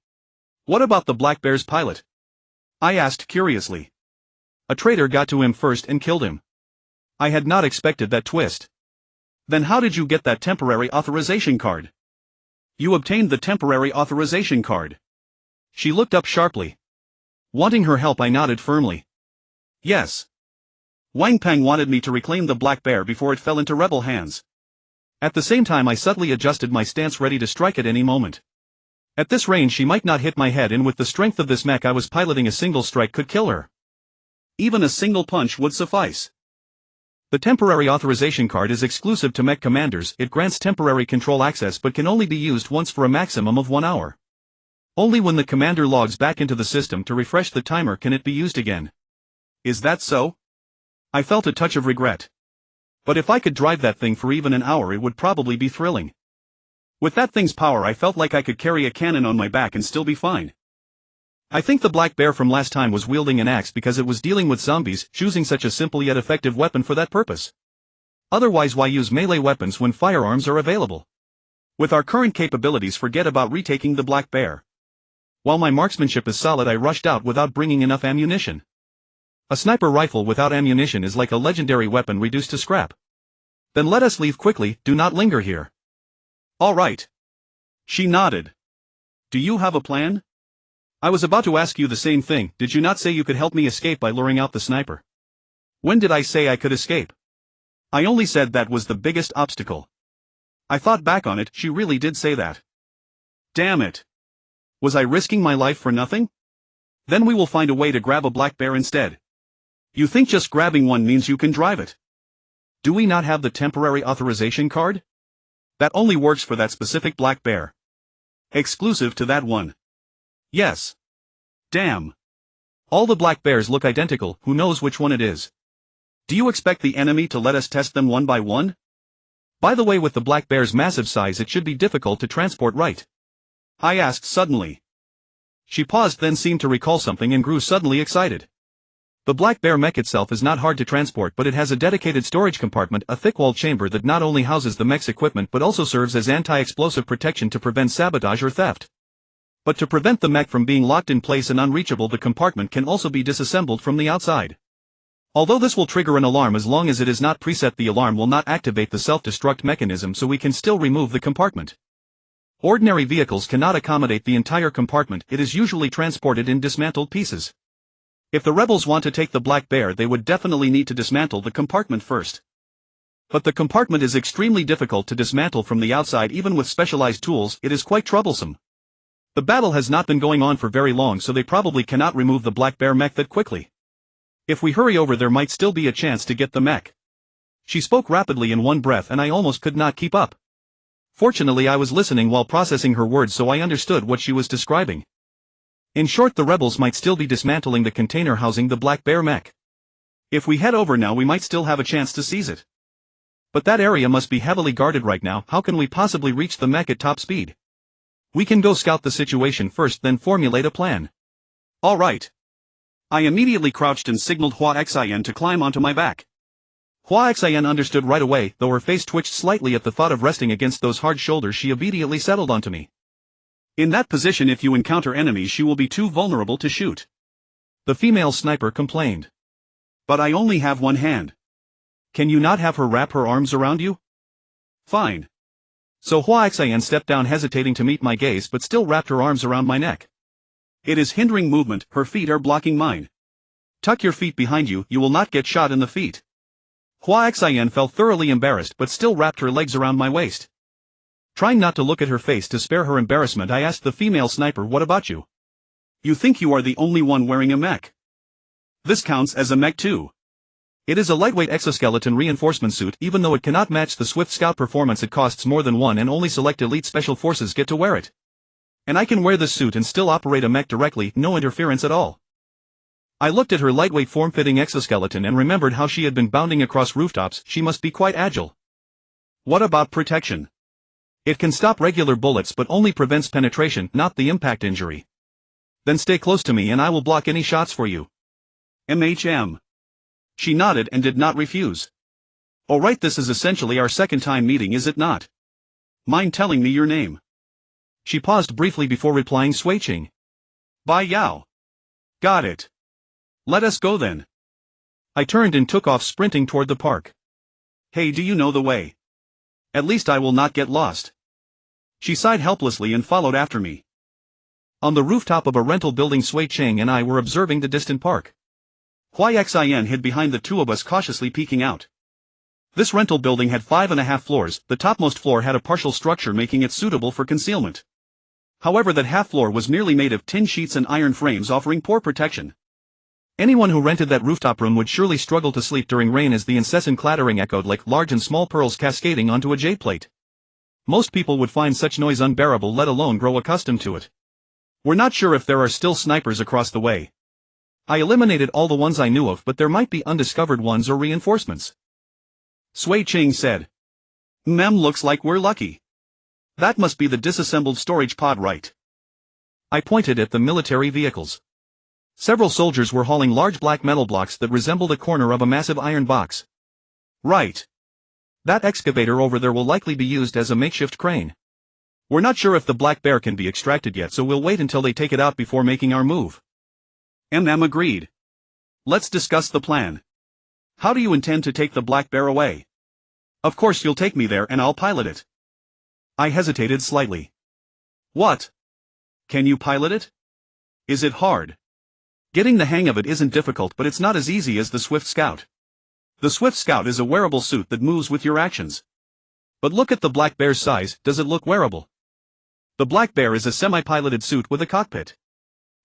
What about the Black Bear's pilot? I asked curiously. A traitor got to him first and killed him. I had not expected that twist. Then how did you get that temporary authorization card? You obtained the temporary authorization card. She looked up sharply. Wanting her help, I nodded firmly. Yes. Wang Peng wanted me to reclaim the Black Bear before it fell into rebel hands. At the same time I subtly adjusted my stance, ready to strike at any moment. At this range she might not hit my head, and with the strength of this mech I was piloting, a single strike could kill her. Even a single punch would suffice. The temporary authorization card is exclusive to mech commanders. It grants temporary control access but can only be used once for a maximum of 1 hour. Only when the commander logs back into the system to refresh the timer can it be used again. Is that so? I felt a touch of regret. But if I could drive that thing for even an hour it would probably be thrilling. With that thing's power I felt like I could carry a cannon on my back and still be fine. I think the black bear from last time was wielding an axe because it was dealing with zombies, choosing such a simple yet effective weapon for that purpose. Otherwise, why use melee weapons when firearms are available? With our current capabilities, forget about retaking the black bear. While my marksmanship is solid, I rushed out without bringing enough ammunition. A sniper rifle without ammunition is like a legendary weapon reduced to scrap. Then let us leave quickly, do not linger here. All right. She nodded. Do you have a plan? I was about to ask you the same thing. Did you not say you could help me escape by luring out the sniper? When did I say I could escape? I only said that was the biggest obstacle. I thought back on it, she really did say that. Damn it. Was I risking my life for nothing? Then we will find a way to grab a black bear instead. You think just grabbing one means you can drive it? Do we not have the temporary authorization card? That only works for that specific black bear. Exclusive to that one. Yes. Damn. All the black bears look identical, who knows which one it is? Do you expect the enemy to let us test them one by one? By the way, with the black bear's massive size it should be difficult to transport, right? I asked suddenly. She paused, then seemed to recall something and grew suddenly excited. The black bear mech itself is not hard to transport, but it has a dedicated storage compartment, a thick-walled chamber that not only houses the mech's equipment but also serves as anti-explosive protection to prevent sabotage or theft. But to prevent the mech from being locked in place and unreachable, the compartment can also be disassembled from the outside. Although this will trigger an alarm, as long as it is not preset, the alarm will not activate the self-destruct mechanism, so we can still remove the compartment. Ordinary vehicles cannot accommodate the entire compartment, it is usually transported in dismantled pieces. If the rebels want to take the black bear, they would definitely need to dismantle the compartment first. But the compartment is extremely difficult to dismantle from the outside. Even with specialized tools, it is quite troublesome. The battle has not been going on for very long, so they probably cannot remove the black bear mech that quickly. If we hurry over, there might still be a chance to get the mech. She spoke rapidly in one breath and I almost could not keep up. Fortunately, I was listening while processing her words, so I understood what she was describing. In short, the rebels might still be dismantling the container housing the black bear mech. If we head over now, we might still have a chance to seize it. But that area must be heavily guarded right now. How can we possibly reach the mech at top speed? We can go scout the situation first, then formulate a plan. All right. I immediately crouched and signaled Hua Xian to climb onto my back. Hua Xian understood right away, though her face twitched slightly at the thought of resting against those hard shoulders. She immediately settled onto me. In that position, if you encounter enemies, she will be too vulnerable to shoot. The female sniper complained. But I only have one hand. Can you not have her wrap her arms around you? Fine. So Hua Xian stepped down, hesitating to meet my gaze, but still wrapped her arms around my neck. It is hindering movement, her feet are blocking mine. Tuck your feet behind you, you will not get shot in the feet. Hua Xian felt thoroughly embarrassed but still wrapped her legs around my waist. Trying not to look at her face to spare her embarrassment, I asked the female sniper, what about you? You think you are the only one wearing a mech? This counts as a mech too. It is a lightweight exoskeleton reinforcement suit. Even though it cannot match the Swift Scout performance, it costs more than one and only select elite special forces get to wear it. And I can wear this suit and still operate a mech directly, no interference at all. I looked at her lightweight form-fitting exoskeleton and remembered how she had been bounding across rooftops. She must be quite agile. What about protection? It can stop regular bullets but only prevents penetration, not the impact injury. Then stay close to me and I will block any shots for you. MHM. She nodded and did not refuse. Alright, this is essentially our second time meeting, is it not? Mind telling me your name? She paused briefly before replying, Sui Ching. Bai Yao. Got it. Let us go then. I turned and took off, sprinting toward the park. Hey, do you know the way? At least I will not get lost. She sighed helplessly and followed after me. On the rooftop of a rental building, Sui Ching and I were observing the distant park. Hua Xian hid behind the two of us, cautiously peeking out. This rental building had 5.5 floors, the topmost floor had a partial structure making it suitable for concealment. However, that half floor was merely made of tin sheets and iron frames, offering poor protection. Anyone who rented that rooftop room would surely struggle to sleep during rain, as the incessant clattering echoed like large and small pearls cascading onto a jade plate. Most people would find such noise unbearable, let alone grow accustomed to it. We're not sure if there are still snipers across the way. I eliminated all the ones I knew of, but there might be undiscovered ones or reinforcements. Sui Ching said. Looks like we're lucky. That must be the disassembled storage pod, right? I pointed at the military vehicles. Several soldiers were hauling large black metal blocks that resembled a corner of a massive iron box. Right. That excavator over there will likely be used as a makeshift crane. We're not sure if the black bear can be extracted yet, so we'll wait until they take it out before making our move. Agreed. Let's discuss the plan. How do you intend to take the black bear away? Of course you'll take me there and I'll pilot it. I hesitated slightly. What? Can you pilot it? Is it hard? Getting the hang of it isn't difficult, but it's not as easy as the Swift Scout. The Swift Scout is a wearable suit that moves with your actions. But look at the black bear's size, does it look wearable? The black bear is a semi-piloted suit with a cockpit.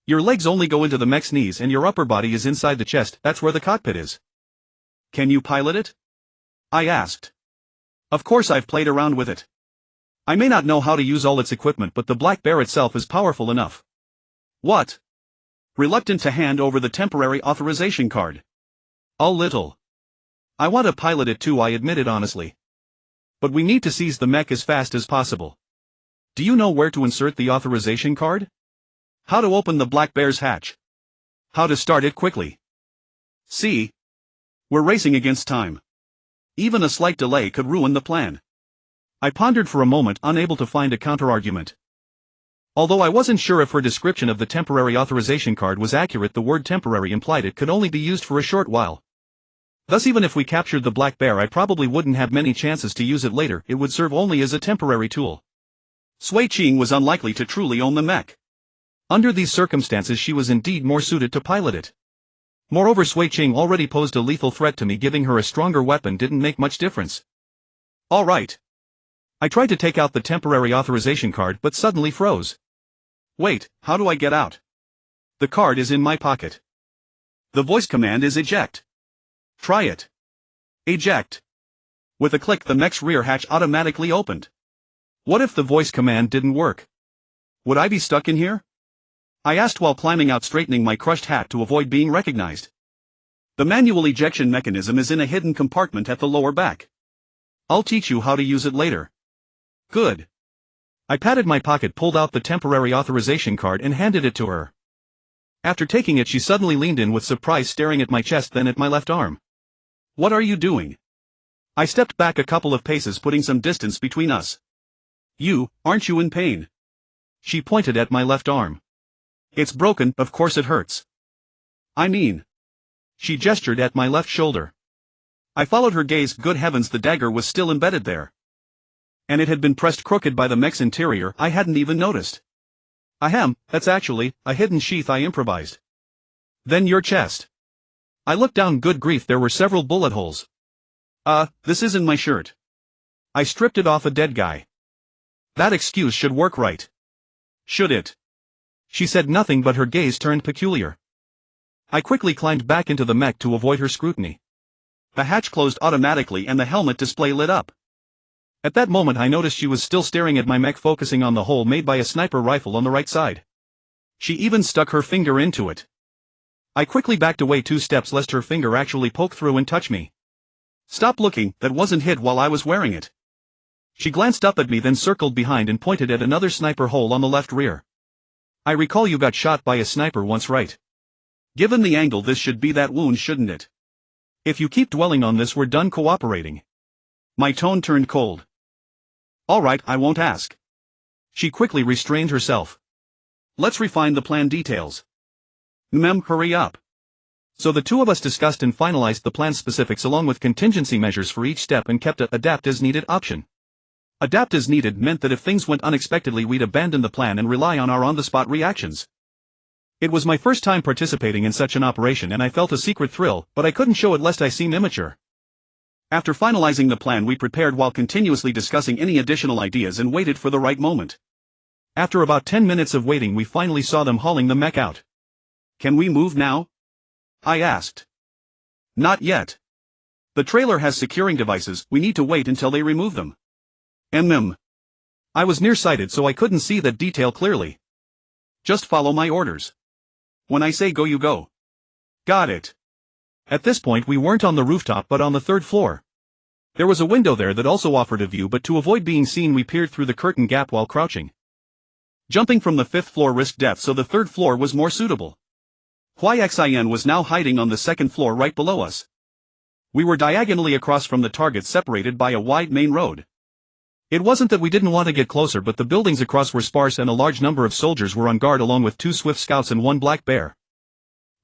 Your legs only go into the mech's knees and your upper body is inside the chest, that's where the cockpit is. Can you pilot it? I asked. Of course I've played around with it. I may not know how to use all its equipment, but the black bear itself is powerful enough. What? Reluctant to hand over the temporary authorization card. A little. I want to pilot it too, I admitted honestly. But we need to seize the mech as fast as possible. Do you know where to insert the authorization card? How to open the black bear's hatch? How to start it quickly? See? We're racing against time. Even a slight delay could ruin the plan. I pondered for a moment, unable to find a counterargument. Although I wasn't sure if her description of the temporary authorization card was accurate, the word temporary implied it could only be used for a short while. Thus even if we captured the black bear, I probably wouldn't have many chances to use it later, it would serve only as a temporary tool. Sui Ching was unlikely to truly own the mech. Under these circumstances she was indeed more suited to pilot it. Moreover, Sui Ching already posed a lethal threat to me, giving her a stronger weapon didn't make much difference. Alright. I tried to take out the temporary authorization card but suddenly froze. Wait, how do I get out? The card is in my pocket. The voice command is eject. Try it. Eject. With a click the mech's rear hatch automatically opened. What if the voice command didn't work? Would I be stuck in here? I asked while climbing out, straightening my crushed hat to avoid being recognized. The manual ejection mechanism is in a hidden compartment at the lower back. I'll teach you how to use it later. Good. I patted my pocket, pulled out the temporary authorization card and handed it to her. After taking it she suddenly leaned in with surprise, staring at my chest, then at my left arm. What are you doing? I stepped back a couple of paces, putting some distance between us. Aren't you in pain? She pointed at my left arm. It's broken, of course it hurts. I mean. She gestured at my left shoulder. I followed her gaze. Good heavens, the dagger was still embedded there. And it had been pressed crooked by the mech's interior, I hadn't even noticed. Ahem, that's actually a hidden sheath I improvised. Then your chest. I looked down. Good grief, there were several bullet holes. This isn't my shirt. I stripped it off a dead guy. That excuse should work, right? Should it? She said nothing, but her gaze turned peculiar. I quickly climbed back into the mech to avoid her scrutiny. The hatch closed automatically and the helmet display lit up. At that moment I noticed she was still staring at my mech, focusing on the hole made by a sniper rifle on the right side. She even stuck her finger into it. I quickly backed away 2 steps lest her finger actually poke through and touch me. Stop looking, that wasn't hid while I was wearing it. She glanced up at me, then circled behind and pointed at another sniper hole on the left rear. I recall you got shot by a sniper once, right? Given the angle, this should be that wound, shouldn't it? If you keep dwelling on this, we're done cooperating. My tone turned cold. Alright, I won't ask. She quickly restrained herself. Let's refine the plan details. Hurry up. So the two of us discussed and finalized the plan specifics along with contingency measures for each step, and kept a adapt as needed option. Adapt as needed meant that if things went unexpectedly, we'd abandon the plan and rely on our on-the-spot reactions. It was my first time participating in such an operation and I felt a secret thrill, but I couldn't show it lest I seem immature. After finalizing the plan, we prepared while continuously discussing any additional ideas and waited for the right moment. After about 10 minutes of waiting, we finally saw them hauling the mech out. Can we move now? I asked. Not yet. The trailer has securing devices, we need to wait until they remove them. I was nearsighted so I couldn't see that detail clearly. Just follow my orders. When I say go, you go. Got it. At this point we weren't on the rooftop but on the 3rd floor. There was a window there that also offered a view, but to avoid being seen we peered through the curtain gap while crouching. Jumping from the 5th floor risked death, so the 3rd floor was more suitable. Xin was now hiding on the 2nd floor right below us. We were diagonally across from the target, separated by a wide main road. It wasn't that we didn't want to get closer, but the buildings across were sparse and a large number of soldiers were on guard, along with 2 swift scouts and 1 black bear.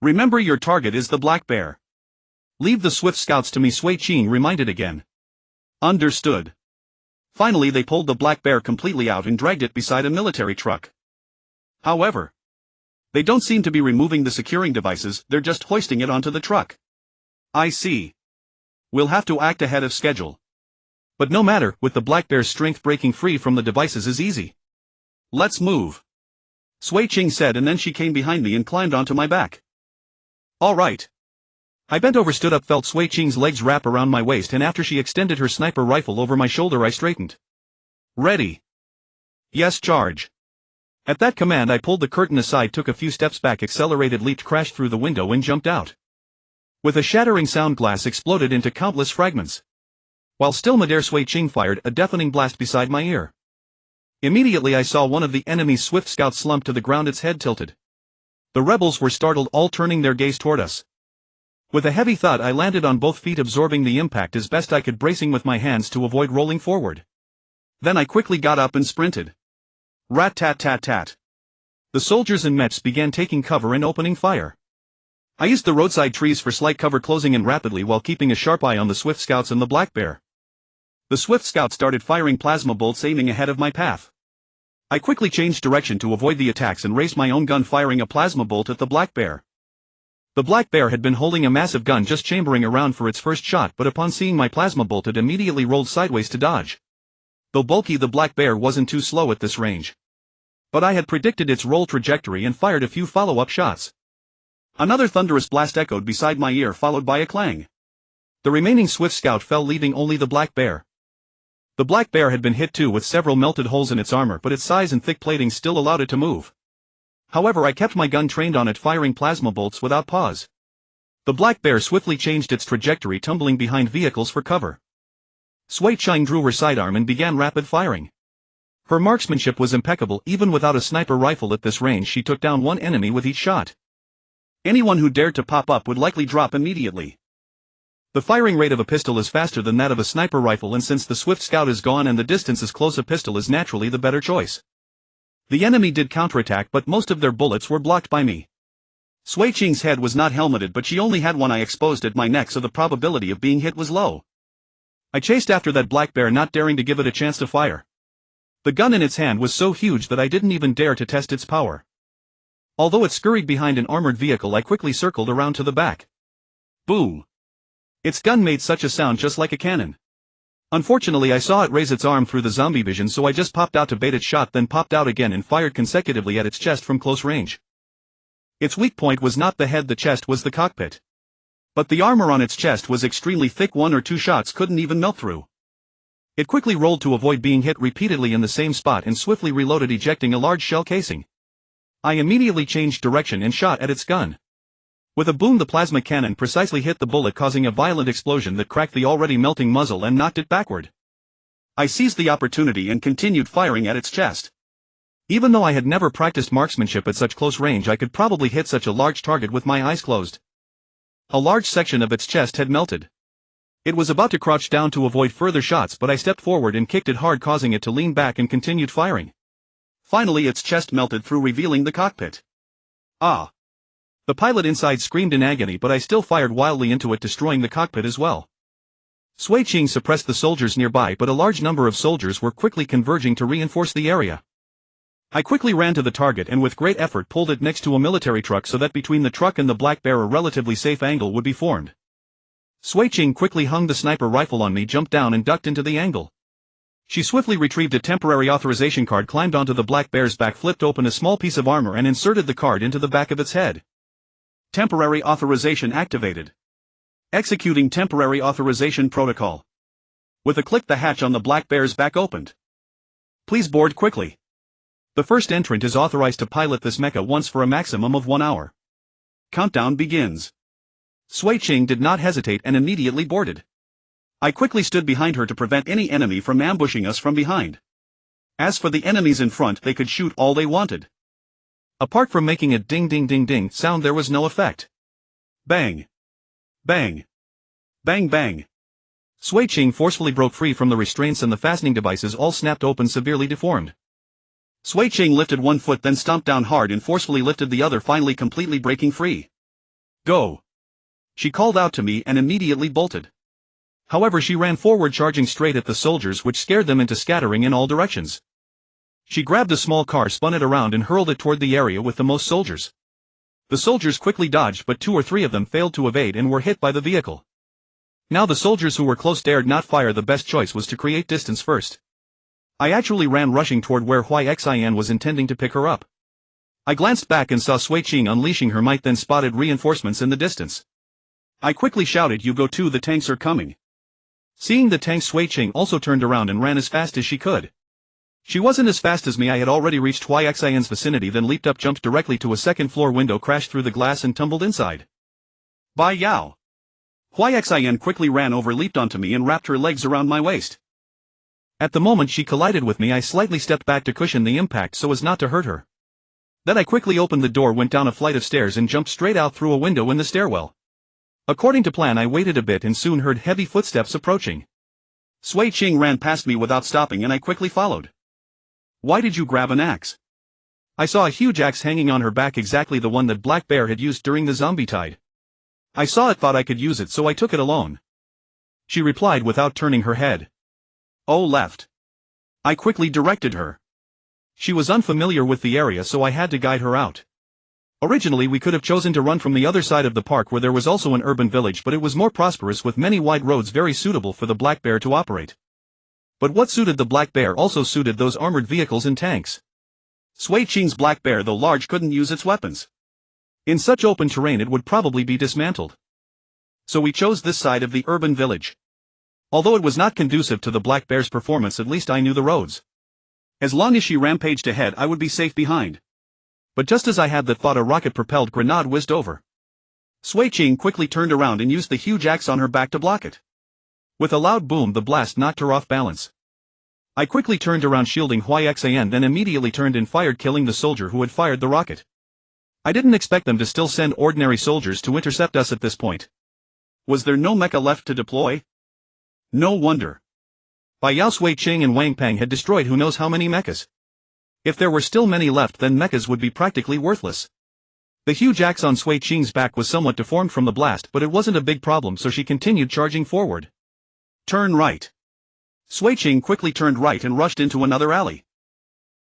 Remember, your target is the black bear. Leave the swift scouts to me, Sui Qing reminded again. Understood. Finally they pulled the black bear completely out and dragged it beside a military truck. However, they don't seem to be removing the securing devices, they're just hoisting it onto the truck. I see. We'll have to act ahead of schedule. But no matter, with the black bear's strength, breaking free from the devices is easy. Let's move. Sui Qing said, and then she came behind me and climbed onto my back. All right. I bent over, stood up, felt Sui Qing's legs wrap around my waist, and after she extended her sniper rifle over my shoulder I straightened. Ready. Yes, charge. At that command I pulled the curtain aside, took a few steps back, accelerated, leaped, crashed through the window and jumped out. With a shattering sound, glass exploded into countless fragments. While still midair, Sui Qing fired a deafening blast beside my ear. Immediately I saw one of the enemy's swift scouts slump to the ground, its head tilted. The rebels were startled, all turning their gaze toward us. With a heavy thud I landed on both feet, absorbing the impact as best I could, bracing with my hands to avoid rolling forward. Then I quickly got up and sprinted. Rat-tat-tat-tat. The soldiers and mechs began taking cover and opening fire. I used the roadside trees for slight cover, closing in rapidly while keeping a sharp eye on the swift scouts and the black bear. The swift scouts started firing plasma bolts, aiming ahead of my path. I quickly changed direction to avoid the attacks and raised my own gun, firing a plasma bolt at the black bear. The black bear had been holding a massive gun, just chambering around for its first shot, but upon seeing my plasma bolt it immediately rolled sideways to dodge. Though bulky, the black bear wasn't too slow at this range. But I had predicted its roll trajectory and fired a few follow-up shots. Another thunderous blast echoed beside my ear, followed by a clang. The remaining swift scout fell, leaving only the black bear. The black bear had been hit too, with several melted holes in its armor, but its size and thick plating still allowed it to move. However, I kept my gun trained on it, firing plasma bolts without pause. The black bear swiftly changed its trajectory, tumbling behind vehicles for cover. Sui Qing drew her sidearm and began rapid firing. Her marksmanship was impeccable. Even without a sniper rifle at this range, she took down 1 enemy with each shot. Anyone who dared to pop up would likely drop immediately. The firing rate of a pistol is faster than that of a sniper rifle, and since the swift scout is gone and the distance is close, a pistol is naturally the better choice. The enemy did counterattack, but most of their bullets were blocked by me. Sui Qing's head was not helmeted, but she only had one eye exposed at my neck, so the probability of being hit was low. I chased after that black bear, not daring to give it a chance to fire. The gun in its hand was so huge that I didn't even dare to test its power. Although it scurried behind an armored vehicle, I quickly circled around to the back. Boom! Its gun made such a sound, just like a cannon. Unfortunately, I saw it raise its arm through the zombie vision, so I just popped out to bait its shot, then popped out again and fired consecutively at its chest from close range. Its weak point was not the head, the chest was the cockpit. But the armor on its chest was extremely thick, 1 or 2 shots couldn't even melt through. It quickly rolled to avoid being hit repeatedly in the same spot and swiftly reloaded, ejecting a large shell casing. I immediately changed direction and shot at its gun. With a boom, the plasma cannon precisely hit the bullet, causing a violent explosion that cracked the already melting muzzle and knocked it backward. I seized the opportunity and continued firing at its chest. Even though I had never practiced marksmanship at such close range, I could probably hit such a large target with my eyes closed. A large section of its chest had melted. It was about to crouch down to avoid further shots, but I stepped forward and kicked it hard, causing it to lean back, and continued firing. Finally its chest melted through, revealing the cockpit. Ah! The pilot inside screamed in agony, but I still fired wildly into it, destroying the cockpit as well. Sui Qing suppressed the soldiers nearby, but a large number of soldiers were quickly converging to reinforce the area. I quickly ran to the target and with great effort pulled it next to a military truck so that between the truck and the black bear a relatively safe angle would be formed. Sui Qing quickly hung the sniper rifle on me, jumped down and ducked into the angle. She swiftly retrieved a temporary authorization card, climbed onto the black bear's back, flipped open a small piece of armor and inserted the card into the back of its head. Temporary authorization activated. Executing temporary authorization protocol. With a click, the hatch on the black bear's back opened. Please board quickly. The first entrant is authorized to pilot this mecha once for a maximum of 1 hour. Countdown begins. Sui Qing did not hesitate and immediately boarded. I quickly stood behind her to prevent any enemy from ambushing us from behind. As for the enemies in front, they could shoot all they wanted. Apart from making a ding ding ding ding sound, there was no effect. Bang. Bang. Bang bang. Sui Ching forcefully broke free from the restraints and the fastening devices all snapped open, severely deformed. Sui Ching lifted one foot, then stomped down hard and forcefully lifted the other, finally completely breaking free. Go. She called out to me and immediately bolted. However, she ran forward, charging straight at the soldiers, which scared them into scattering in all directions. She grabbed a small car, spun it around and hurled it toward the area with the most soldiers. The soldiers quickly dodged, but 2 or 3 of them failed to evade and were hit by the vehicle. Now the soldiers who were close dared not fire. The best choice was to create distance first. I actually ran rushing toward where Hikikomori was intending to pick her up. I glanced back and saw Sui Ching unleashing her might, then spotted reinforcements in the distance. I quickly shouted, "You go too, the tanks are coming." Seeing the tanks, Sui Ching also turned around and ran as fast as she could. She wasn't as fast as me. I had already reached Hikikomori's vicinity, then leaped up, jumped directly to a second-floor window, crashed through the glass and tumbled inside. Bye Yao. Hikikomori quickly ran over, leaped onto me and wrapped her legs around my waist. At the moment she collided with me, I slightly stepped back to cushion the impact so as not to hurt her. Then I quickly opened the door, went down a flight of stairs and jumped straight out through a window in the stairwell. According to plan, I waited a bit and soon heard heavy footsteps approaching. Sui Ching ran past me without stopping and I quickly followed. Why did you grab an axe? I saw a huge axe hanging on her back, exactly the one that Black Bear had used during the zombie tide. I saw it, thought I could use it, so I took it alone. She replied without turning her head. Oh, left. I quickly directed her. She was unfamiliar with the area, so I had to guide her out. Originally we could have chosen to run from the other side of the park where there was also an urban village, but it was more prosperous with many wide roads, very suitable for the Black Bear to operate. But what suited the Black Bear also suited those armored vehicles and tanks. Sui Ching's Black Bear, though large, couldn't use its weapons. In such open terrain it would probably be dismantled. So we chose this side of the urban village. Although it was not conducive to the Black Bear's performance, at least I knew the roads. As long as she rampaged ahead, I would be safe behind. But just as I had that thought, a rocket-propelled grenade whizzed over. Sui Ching quickly turned around and used the huge axe on her back to block it. With a loud boom, the blast knocked her off balance. I quickly turned around, shielding Hikikomori, then immediately turned and fired, killing the soldier who had fired the rocket. I didn't expect them to still send ordinary soldiers to intercept us at this point. Was there no mecha left to deploy? No wonder. By Yao, Sui Ching and Wang Peng had destroyed who knows how many mechas. If there were still many left, then mechas would be practically worthless. The huge axe on Sui Ching's back was somewhat deformed from the blast, but it wasn't a big problem, so she continued charging forward. Turn right. Sui Ching quickly turned right and rushed into another alley.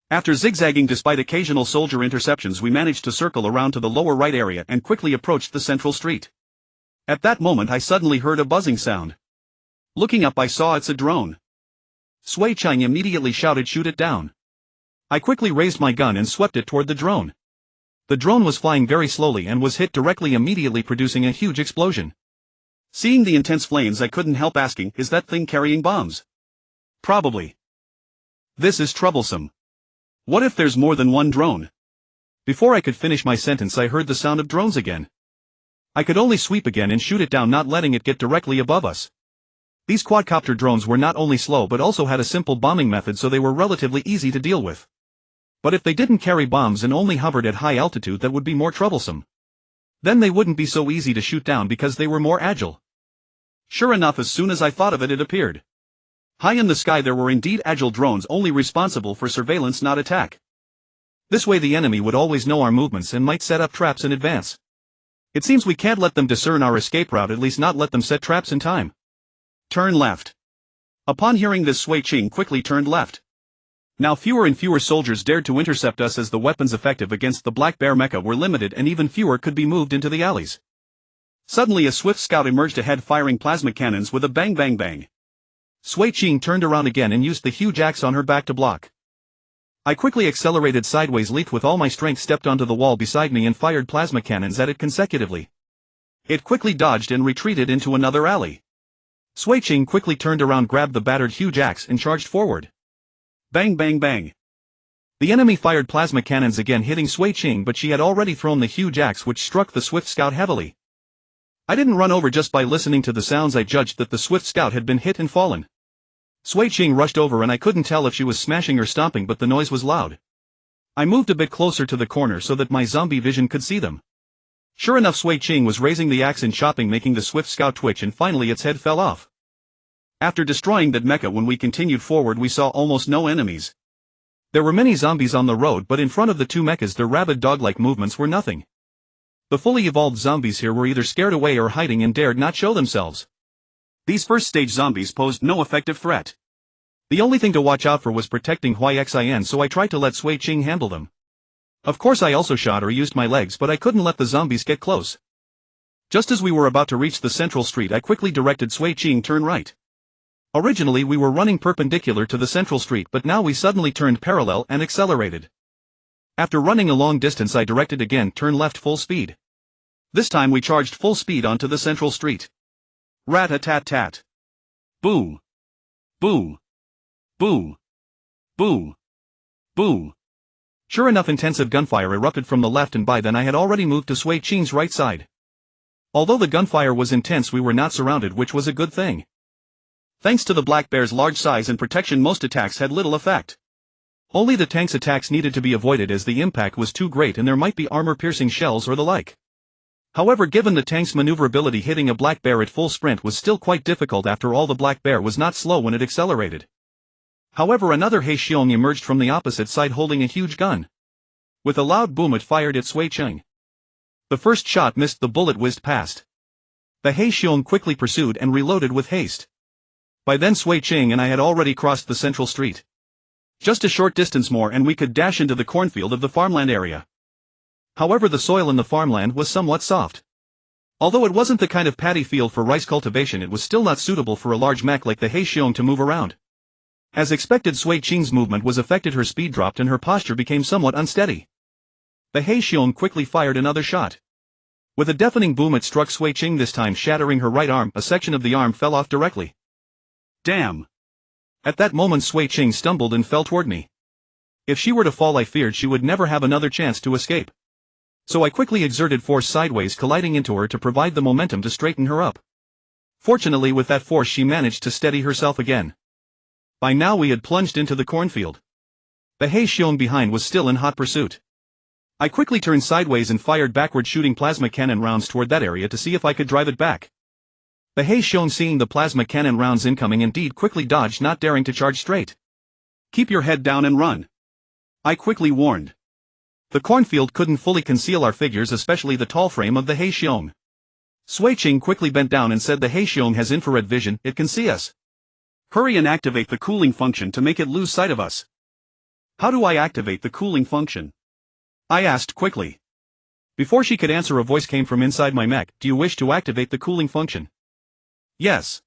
After zigzagging despite occasional soldier interceptions, we managed to circle around to the lower right area and quickly approached the central street. At that moment I suddenly heard a buzzing sound. Looking up, I saw it's a drone. Sui Ching immediately shouted, "Shoot it down." I quickly raised my gun and swept it toward the drone. The drone was flying very slowly and was hit directly, immediately producing a huge explosion. Seeing the intense flames, I couldn't help asking, is that thing carrying bombs? Probably. This is troublesome. What if there's more than one drone? Before I could finish my sentence, I heard the sound of drones again. I could only sweep again and shoot it down, not letting it get directly above us. These quadcopter drones were not only slow but also had a simple bombing method, so they were relatively easy to deal with. But if they didn't carry bombs and only hovered at high altitude, that would be more troublesome. Then they wouldn't be so easy to shoot down because they were more agile. Sure enough, as soon as I thought of it, it appeared. High in the sky there were indeed agile drones, only responsible for surveillance, not attack. This way the enemy would always know our movements and might set up traps in advance. It seems we can't let them discern our escape route, at least not let them set traps in time. Turn left. Upon hearing this, Sui Ching quickly turned left. Now fewer and fewer soldiers dared to intercept us as the weapons effective against the Black Bear mecha were limited, and even fewer could be moved into the alleys. Suddenly a swift scout emerged ahead, firing plasma cannons with a bang bang bang. Sui Ching turned around again and used the huge axe on her back to block. I quickly accelerated sideways, leaped with all my strength, stepped onto the wall beside me and fired plasma cannons at it consecutively. It quickly dodged and retreated into another alley. Sui Ching quickly turned around, grabbed the battered huge axe and charged forward. Bang bang bang. The enemy fired plasma cannons again, hitting Sui Ching, but she had already thrown the huge axe, which struck the swift scout heavily. I didn't run over just by listening to the sounds. I judged that the swift scout had been hit and fallen. Sui Ching rushed over and I couldn't tell if she was smashing or stomping, but the noise was loud. I moved a bit closer to the corner so that my zombie vision could see them. Sure enough, Sui Ching was raising the axe and chopping, making the swift scout twitch, and finally its head fell off. After destroying that mecha, when we continued forward we saw almost no enemies. There were many zombies on the road, but in front of the two mechas their rabid dog-like movements were nothing. The fully evolved zombies here were either scared away or hiding and dared not show themselves. These first-stage zombies posed no effective threat. The only thing to watch out for was protecting Huixin, so I tried to let Sui Ching handle them. Of course I also shot or used my legs, but I couldn't let the zombies get close. Just as we were about to reach the central street, I quickly directed Sui Ching turn right. Originally we were running perpendicular to the central street, but now we suddenly turned parallel and accelerated. After running a long distance I directed again, turn left full speed. This time we charged full speed onto the central street. Rat-a-tat-tat. Boo. Boo. Boo. Boo. Boo. Sure enough, intensive gunfire erupted from the left, and by then I had already moved to Sui Ching's right side. Although the gunfire was intense, we were not surrounded, which was a good thing. Thanks to the black bear's large size and protection, most attacks had little effect. Only the tank's attacks needed to be avoided as the impact was too great and there might be armor-piercing shells or the like. However, given the tank's maneuverability, hitting a black bear at full sprint was still quite difficult. After all, the black bear was not slow when it accelerated. However, another Heixiong emerged from the opposite side holding a huge gun. With a loud boom it fired at Sui Ching. The first shot missed, the bullet whizzed past. The Heixiong quickly pursued and reloaded with haste. By then Sui Ching and I had already crossed the central street. Just a short distance more and we could dash into the cornfield of the farmland area. However, the soil in the farmland was somewhat soft. Although it wasn't the kind of paddy field for rice cultivation, it was still not suitable for a large mech like the Heixiong to move around. As expected, Sui Ching's movement was affected, her speed dropped and her posture became somewhat unsteady. The Heixiong quickly fired another shot. With a deafening boom it struck Sui Ching, this time shattering her right arm. A section of the arm fell off directly. Damn! At that moment Sui Ching stumbled and fell toward me. If she were to fall, I feared she would never have another chance to escape. So I quickly exerted force sideways, colliding into her to provide the momentum to straighten her up. Fortunately, with that force she managed to steady herself again. By now we had plunged into the cornfield. The Heixiong behind was still in hot pursuit. I quickly turned sideways and fired backward, shooting plasma cannon rounds toward that area to see if I could drive it back. The Heixiong, seeing the plasma cannon rounds incoming, indeed quickly dodged, not daring to charge straight. Keep your head down and run, I quickly warned. The cornfield couldn't fully conceal our figures, especially the tall frame of the Heixiong. Sui Ching quickly bent down and said, the Heixiong has infrared vision, it can see us. Hurry and activate the cooling function to make it lose sight of us. How do I activate the cooling function? I asked quickly. Before she could answer, a voice came from inside my mech. Do you wish to activate the cooling function? Yes.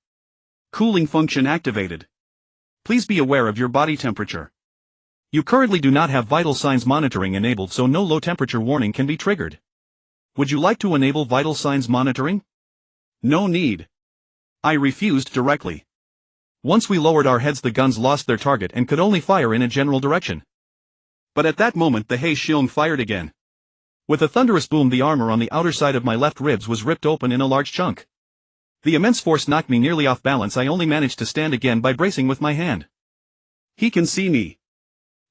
Cooling function activated. Please be aware of your body temperature. You currently do not have vital signs monitoring enabled, so no low temperature warning can be triggered. Would you like to enable vital signs monitoring? No need. I refused directly. Once we lowered our heads, the guns lost their target and could only fire in a general direction. But at that moment the Heixiong fired again. With a thunderous boom, the armor on the outer side of my left ribs was ripped open in a large chunk. The immense force knocked me nearly off balance. I only managed to stand again by bracing with my hand. He can see me.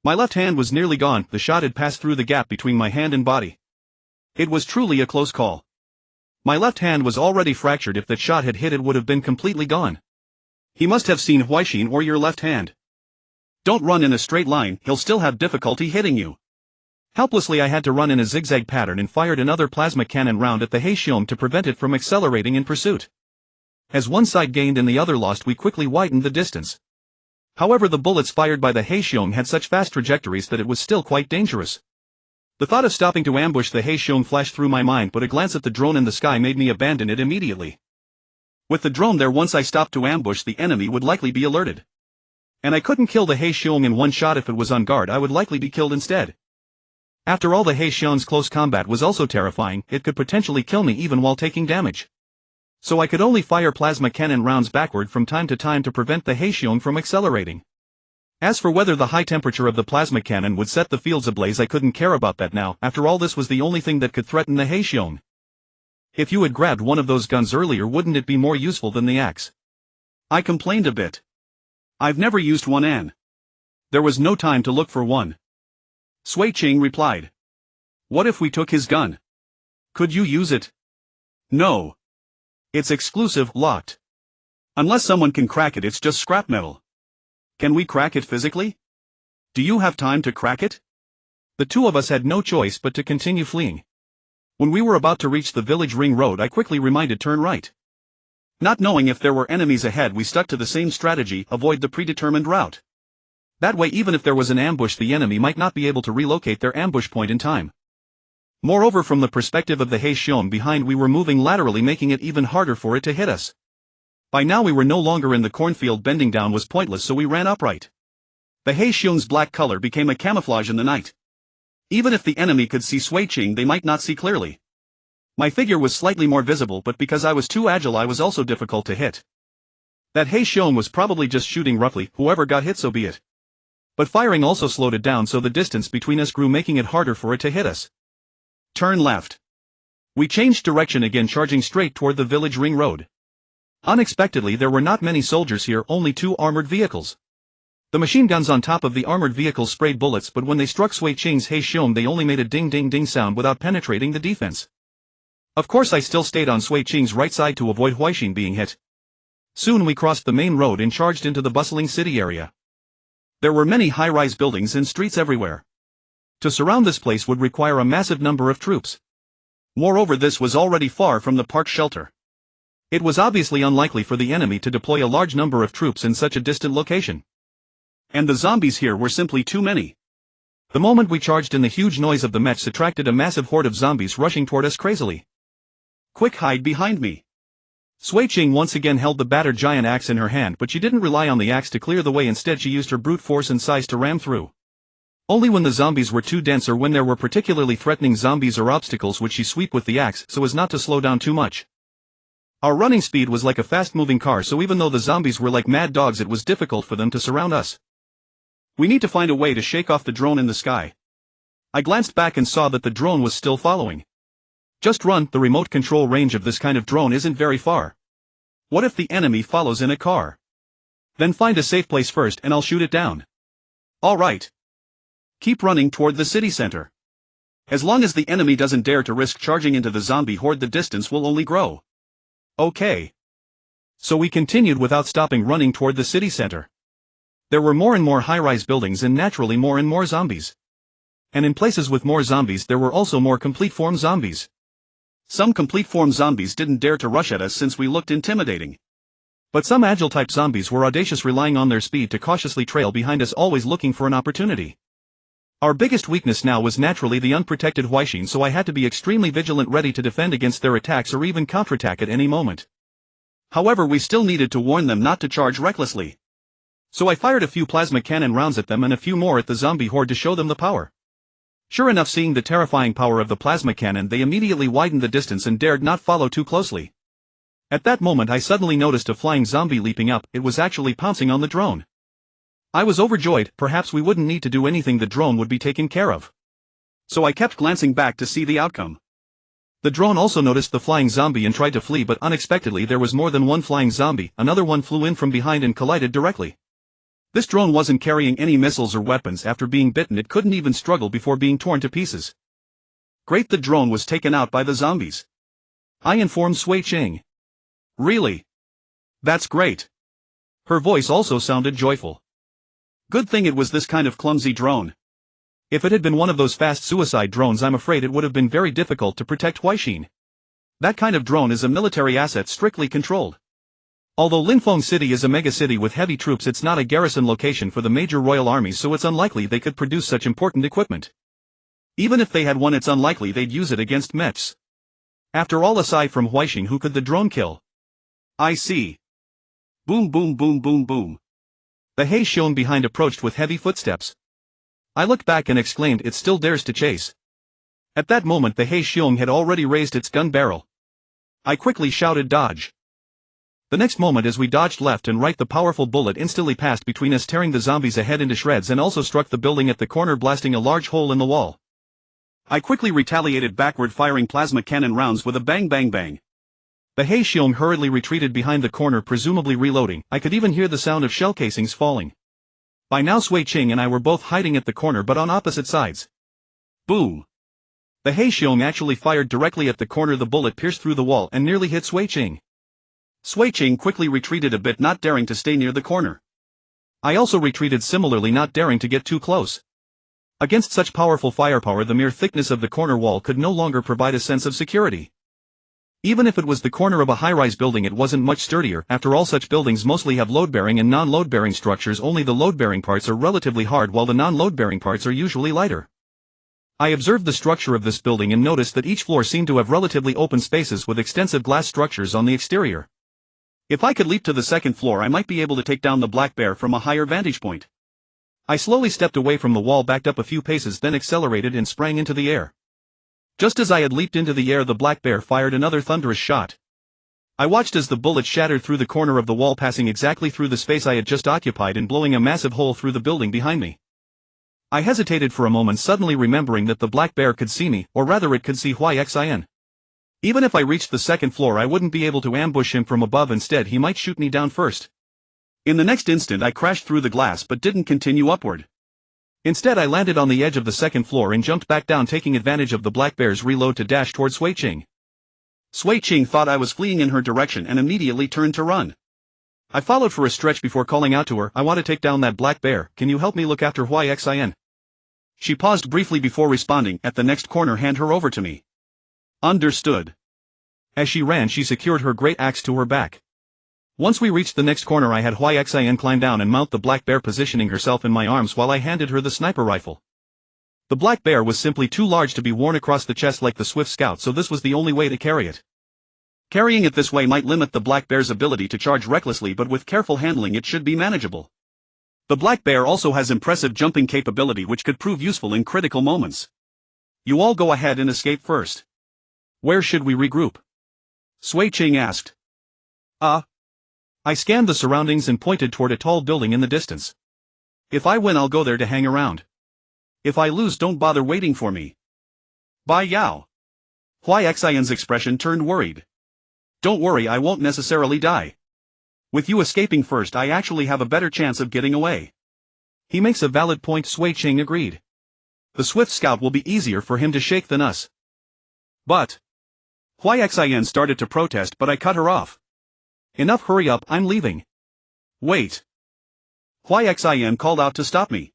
My left hand was nearly gone. The shot had passed through the gap between my hand and body. It was truly a close call. My left hand was already fractured. If that shot had hit, it would have been completely gone. He must have seen Huixin or your left hand. Don't run in a straight line, he'll still have difficulty hitting you. Helplessly I had to run in a zigzag pattern and fired another plasma cannon round at the Heixiong to prevent it from accelerating in pursuit. As one side gained and the other lost, we quickly widened the distance. However, the bullets fired by the Heixiong had such fast trajectories that it was still quite dangerous. The thought of stopping to ambush the Heixiong flashed through my mind, but a glance at the drone in the sky made me abandon it immediately. With the drone there, once I stopped to ambush, the enemy would likely be alerted. And I couldn't kill the Heixiong in one shot. If it was on guard, I would likely be killed instead. After all, the Heixiong's close combat was also terrifying. It could potentially kill me even while taking damage. So I could only fire plasma cannon rounds backward from time to time to prevent the Heixiong from accelerating. As for whether the high temperature of the plasma cannon would set the fields ablaze, I couldn't care about that now. After all, this was the only thing that could threaten the Heixiong. If you had grabbed one of those guns earlier, wouldn't it be more useful than the axe? I complained a bit. I've never used one and there was no time to look for one. Sui Ching replied. What if we took his gun? Could you use it? No. It's exclusive, locked. Unless someone can crack it, it's just scrap metal. Can we crack it physically? Do you have time to crack it? The two of us had no choice but to continue fleeing. When we were about to reach the village ring road, I quickly reminded turn right. Not knowing if there were enemies ahead, we stuck to the same strategy, avoid the predetermined route. That way, even if there was an ambush, the enemy might not be able to relocate their ambush point in time. Moreover, from the perspective of the Heishion behind, we were moving laterally, making it even harder for it to hit us. By now we were no longer in the cornfield, bending down was pointless, so we ran upright. The Heishion's black color became a camouflage in the night. Even if the enemy could see Sui Ching, they might not see clearly. My figure was slightly more visible, but because I was too agile, I was also difficult to hit. That Heishion was probably just shooting roughly, whoever got hit, so be it. But firing also slowed it down, so the distance between us grew, making it harder for it to hit us. Turn left. We changed direction again, charging straight toward the village ring road. Unexpectedly, there were not many soldiers here, only 2 armored vehicles. The machine guns on top of the armored vehicles sprayed bullets, but when they struck Sui Ching's Heishion, they only made a ding-ding-ding sound without penetrating the defense. Of course, I still stayed on Sui Ching's right side to avoid Huixin being hit. Soon we crossed the main road and charged into the bustling city area. There were many high-rise buildings and streets everywhere. To surround this place would require a massive number of troops. Moreover, this was already far from the park shelter. It was obviously unlikely for the enemy to deploy a large number of troops in such a distant location. And the zombies here were simply too many. The moment we charged in, the huge noise of the mechs attracted a massive horde of zombies rushing toward us crazily. Quick, hide behind me. Sui Ching once again held the battered giant axe in her hand, but she didn't rely on the axe to clear the way. Instead, she used her brute force and size to ram through. Only when the zombies were too dense or when there were particularly threatening zombies or obstacles would she sweep with the axe, so as not to slow down too much. Our running speed was like a fast-moving car, so even though the zombies were like mad dogs, it was difficult for them to surround us. We need to find a way to shake off the drone in the sky. I glanced back and saw that the drone was still following. Just run, the remote control range of this kind of drone isn't very far. What if the enemy follows in a car? Then find a safe place first and I'll shoot it down. Alright. Keep running toward the city center. As long as the enemy doesn't dare to risk charging into the zombie horde, the distance will only grow. Okay. So we continued without stopping, running toward the city center. There were more and more high-rise buildings and naturally more and more zombies. And in places with more zombies, there were also more complete-form zombies. Some complete-form zombies didn't dare to rush at us since we looked intimidating. But some agile-type zombies were audacious, relying on their speed to cautiously trail behind us, always looking for an opportunity. Our biggest weakness now was naturally the unprotected Huixin, so I had to be extremely vigilant, ready to defend against their attacks or even counterattack at any moment. However, we still needed to warn them not to charge recklessly. So I fired a few plasma cannon rounds at them and a few more at the zombie horde to show them the power. Sure enough, seeing the terrifying power of the plasma cannon, they immediately widened the distance and dared not follow too closely. At that moment, I suddenly noticed a flying zombie leaping up. It was actually pouncing on the drone. I was overjoyed. Perhaps we wouldn't need to do anything, the drone would be taken care of. So I kept glancing back to see the outcome. The drone also noticed the flying zombie and tried to flee, but unexpectedly there was more than one flying zombie. Another one flew in from behind and collided directly. This drone wasn't carrying any missiles or weapons. After being bitten, it couldn't even struggle before being torn to pieces. Great, the drone was taken out by the zombies. I informed Sui Ching. Really? That's great. Her voice also sounded joyful. Good thing it was this kind of clumsy drone. If it had been one of those fast suicide drones, I'm afraid it would have been very difficult to protect Huixin. That kind of drone is a military asset, strictly controlled. Although Linfeng City is a mega city with heavy troops, it's not a garrison location for the major royal armies, so it's unlikely they could produce such important equipment. Even if they had one, it's unlikely they'd use it against mechs. After all, aside from Huixin, who could the drone kill? I see. Boom, boom, boom, boom, boom. The Heishion behind approached with heavy footsteps. I looked back and exclaimed, it still dares to chase. At that moment, the Heishion had already raised its gun barrel. I quickly shouted, dodge. The next moment, as we dodged left and right, the powerful bullet instantly passed between us, tearing the zombies ahead into shreds, and also struck the building at the corner, blasting a large hole in the wall. I quickly retaliated backward, firing plasma cannon rounds with a bang bang bang. The Heixiong hurriedly retreated behind the corner, presumably reloading. I could even hear the sound of shell casings falling. By now Sui Ching and I were both hiding at the corner but on opposite sides. Boom! The Heixiong actually fired directly at the corner. The bullet pierced through the wall and nearly hit Sui Ching. Sui Ching quickly retreated a bit, not daring to stay near the corner. I also retreated similarly, not daring to get too close. Against such powerful firepower, the mere thickness of the corner wall could no longer provide a sense of security. Even if it was the corner of a high-rise building, it wasn't much sturdier. After all, such buildings mostly have load-bearing and non-load-bearing structures. Only the load-bearing parts are relatively hard while the non-load-bearing parts are usually lighter. I observed the structure of this building and noticed that each floor seemed to have relatively open spaces with extensive glass structures on the exterior. If I could leap to the second floor, I might be able to take down the black bear from a higher vantage point. I slowly stepped away from the wall, backed up a few paces, then accelerated and sprang into the air. Just as I had leaped into the air, the black bear fired another thunderous shot. I watched as the bullet shattered through the corner of the wall, passing exactly through the space I had just occupied and blowing a massive hole through the building behind me. I hesitated for a moment, suddenly remembering that the black bear could see me, or rather it could see Xin. Even if I reached the second floor, I wouldn't be able to ambush him from above. Instead, he might shoot me down first. In the next instant, I crashed through the glass but didn't continue upward. Instead, I landed on the edge of the second floor and jumped back down, taking advantage of the black bear's reload to dash toward Sui Ching. Sui Ching thought I was fleeing in her direction and immediately turned to run. I followed for a stretch before calling out to her, "I want to take down that black bear. Can you help me look after Xin?" She paused briefly before responding, "At the next corner, hand her over to me." Understood. As she ran, she secured her great axe to her back. Once we reached the next corner, I had Xin climb down and mount the black bear, positioning herself in my arms while I handed her the sniper rifle. The black bear was simply too large to be worn across the chest like the Swift Scout, so this was the only way to carry it. Carrying it this way might limit the black bear's ability to charge recklessly, but with careful handling it should be manageable. The black bear also has impressive jumping capability, which could prove useful in critical moments. You all go ahead and escape first. Where should we regroup? Sui Ching asked. I scanned the surroundings and pointed toward a tall building in the distance. If I win, I'll go there to hang around. If I lose, don't bother waiting for me. Bye Yao. Xin's expression turned worried. Don't worry, I won't necessarily die. With you escaping first, I actually have a better chance of getting away. He makes a valid point, Sui Ching agreed. The Swift Scout will be easier for him to shake than us. But Xin started to protest, but I cut her off. Enough, hurry up, I'm leaving. Wait. Xin called out to stop me.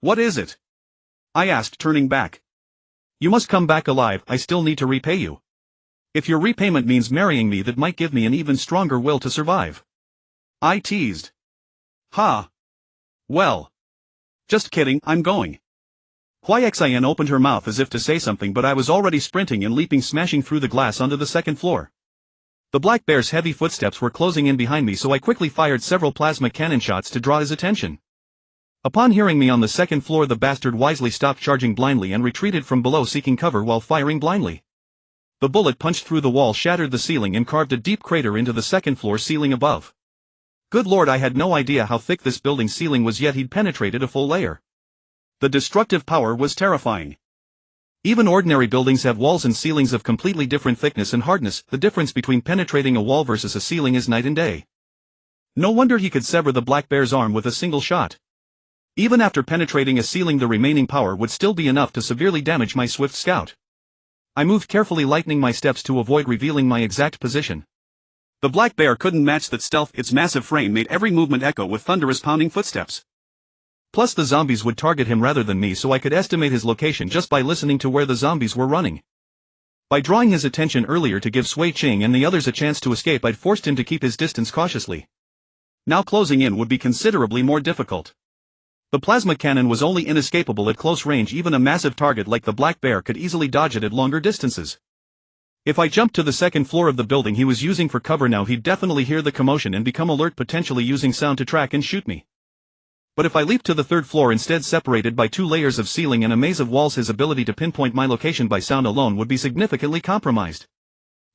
What is it? I asked, turning back. You must come back alive, I still need to repay you. If your repayment means marrying me, that might give me an even stronger will to survive. I teased. Ha. Well. Just kidding, I'm going. Xin opened her mouth as if to say something, but I was already sprinting and leaping, smashing through the glass onto the second floor. The black bear's heavy footsteps were closing in behind me, so I quickly fired several plasma cannon shots to draw his attention. Upon hearing me on the second floor, the bastard wisely stopped charging blindly and retreated from below, seeking cover while firing blindly. The bullet punched through the wall, shattered the ceiling and carved a deep crater into the second floor ceiling above. Good lord, I had no idea how thick this building's ceiling was, yet he'd penetrated a full layer. The destructive power was terrifying. Even ordinary buildings have walls and ceilings of completely different thickness and hardness. The difference between penetrating a wall versus a ceiling is night and day. No wonder he could sever the black bear's arm with a single shot. Even after penetrating a ceiling, the remaining power would still be enough to severely damage my Swift Scout. I moved carefully, lightening my steps to avoid revealing my exact position. The black bear couldn't match that stealth. Its massive frame made every movement echo with thunderous pounding footsteps. Plus the zombies would target him rather than me, so I could estimate his location just by listening to where the zombies were running. By drawing his attention earlier to give Sui Ching and the others a chance to escape, I'd forced him to keep his distance cautiously. Now closing in would be considerably more difficult. The plasma cannon was only inescapable at close range. Even a massive target like the black bear could easily dodge it at longer distances. If I jumped to the second floor of the building he was using for cover now, he'd definitely hear the commotion and become alert, potentially using sound to track and shoot me. But if I leaped to the third floor instead, separated by 2 layers of ceiling and a maze of walls, his ability to pinpoint my location by sound alone would be significantly compromised.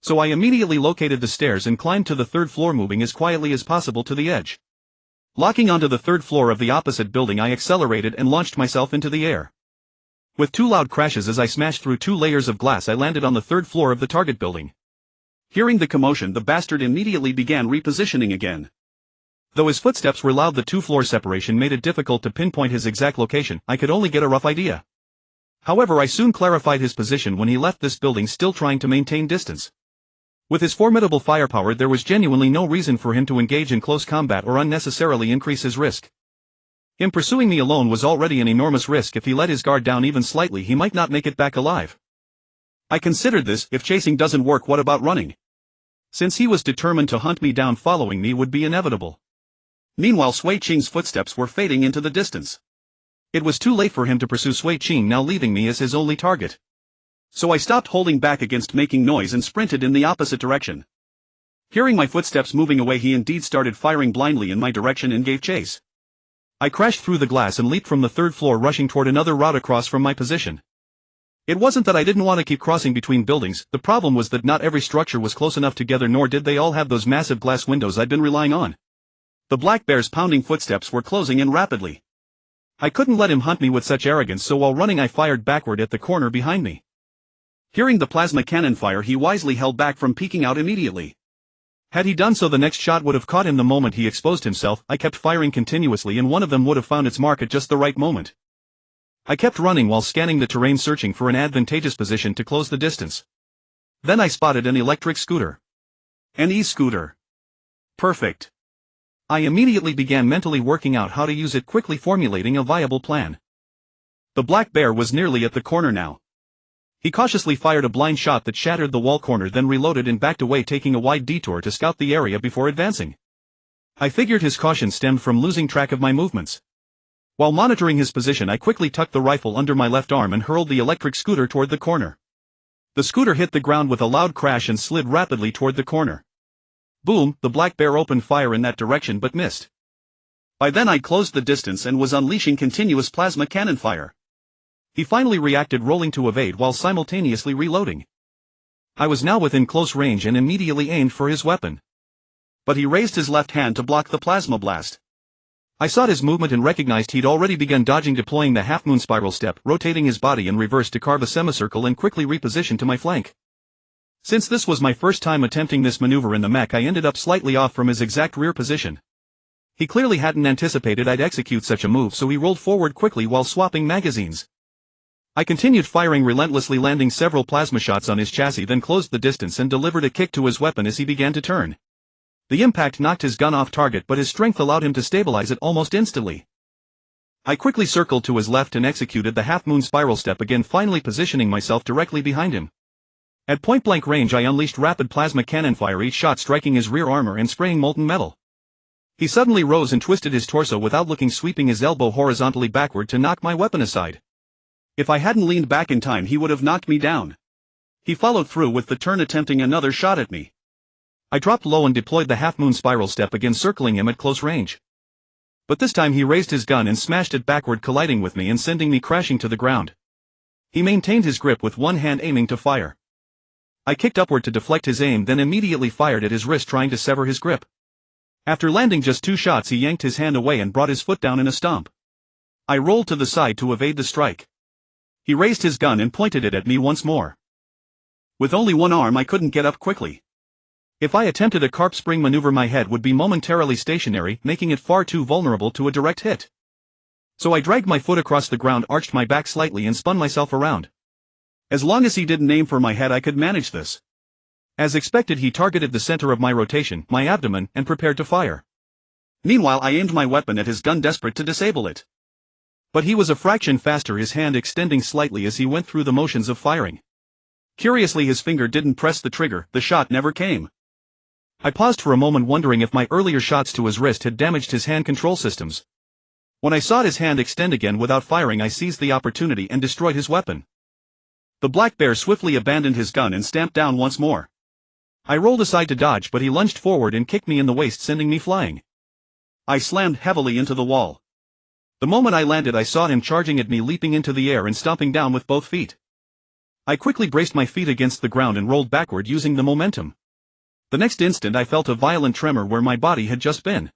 So I immediately located the stairs and climbed to the third floor, moving as quietly as possible to the edge. Locking onto the third floor of the opposite building, I accelerated and launched myself into the air. With two loud crashes as I smashed through 2 layers of glass, I landed on the 3rd floor of the target building. Hearing the commotion, the bastard immediately began repositioning again. Though his footsteps were loud, the 2-floor separation made it difficult to pinpoint his exact location. I could only get a rough idea. However, I soon clarified his position when he left this building, still trying to maintain distance. With his formidable firepower, there was genuinely no reason for him to engage in close combat or unnecessarily increase his risk. Him pursuing me alone was already an enormous risk. If he let his guard down even slightly, he might not make it back alive. I considered this: if chasing doesn't work, what about running? Since he was determined to hunt me down, following me would be inevitable. Meanwhile, Sui Qing's footsteps were fading into the distance. It was too late for him to pursue Sui Qing, now leaving me as his only target. So I stopped holding back against making noise and sprinted in the opposite direction. Hearing my footsteps moving away, he indeed started firing blindly in my direction and gave chase. I crashed through the glass and leaped from the 3rd floor, rushing toward another route across from my position. It wasn't that I didn't want to keep crossing between buildings, the problem was that not every structure was close enough together, nor did they all have those massive glass windows I'd been relying on. The black bear's pounding footsteps were closing in rapidly. I couldn't let him hunt me with such arrogance, so while running I fired backward at the corner behind me. Hearing the plasma cannon fire, he wisely held back from peeking out immediately. Had he done so, the next shot would have caught him the moment he exposed himself. I kept firing continuously, and one of them would have found its mark at just the right moment. I kept running while scanning the terrain, searching for an advantageous position to close the distance. Then I spotted an electric scooter. An e-scooter. Perfect. I immediately began mentally working out how to use it, quickly formulating a viable plan. The black bear was nearly at the corner now. He cautiously fired a blind shot that shattered the wall corner, then reloaded and backed away, taking a wide detour to scout the area before advancing. I figured his caution stemmed from losing track of my movements. While monitoring his position, I quickly tucked the rifle under my left arm and hurled the electric scooter toward the corner. The scooter hit the ground with a loud crash and slid rapidly toward the corner. Boom! The black bear opened fire in that direction but missed. By then I'd closed the distance and was unleashing continuous plasma cannon fire. He finally reacted, rolling to evade while simultaneously reloading. I was now within close range and immediately aimed for his weapon. But he raised his left hand to block the plasma blast. I saw his movement and recognized he'd already begun dodging, deploying the half-moon spiral step, rotating his body in reverse to carve a semicircle and quickly reposition to my flank. Since this was my first time attempting this maneuver in the mech, I ended up slightly off from his exact rear position. He clearly hadn't anticipated I'd execute such a move, so he rolled forward quickly while swapping magazines. I continued firing relentlessly, landing several plasma shots on his chassis, then closed the distance and delivered a kick to his weapon as he began to turn. The impact knocked his gun off target, but his strength allowed him to stabilize it almost instantly. I quickly circled to his left and executed the half-moon spiral step again, finally positioning myself directly behind him. At point-blank range, I unleashed rapid plasma cannon fire, each shot striking his rear armor and spraying molten metal. He suddenly rose and twisted his torso without looking, sweeping his elbow horizontally backward to knock my weapon aside. If I hadn't leaned back in time, he would have knocked me down. He followed through with the turn, attempting another shot at me. I dropped low and deployed the half-moon spiral step again, circling him at close range. But this time he raised his gun and smashed it backward, colliding with me and sending me crashing to the ground. He maintained his grip with one hand, aiming to fire. I kicked upward to deflect his aim, then immediately fired at his wrist, trying to sever his grip. After landing just 2 shots, he yanked his hand away and brought his foot down in a stomp. I rolled to the side to evade the strike. He raised his gun and pointed it at me once more. With only one arm, I couldn't get up quickly. If I attempted a carp spring maneuver, my head would be momentarily stationary, making it far too vulnerable to a direct hit. So I dragged my foot across the ground, arched my back slightly and spun myself around. As long as he didn't aim for my head, I could manage this. As expected, he targeted the center of my rotation, my abdomen, and prepared to fire. Meanwhile, I aimed my weapon at his gun, desperate to disable it. But he was a fraction faster, his hand extending slightly as he went through the motions of firing. Curiously, his finger didn't press the trigger, the shot never came. I paused for a moment, wondering if my earlier shots to his wrist had damaged his hand control systems. When I saw his hand extend again without firing, I seized the opportunity and destroyed his weapon. The black bear swiftly abandoned his gun and stamped down once more. I rolled aside to dodge, but he lunged forward and kicked me in the waist, sending me flying. I slammed heavily into the wall. The moment I landed, I saw him charging at me, leaping into the air and stomping down with both feet. I quickly braced my feet against the ground and rolled backward, using the momentum. The next instant, I felt a violent tremor where my body had just been.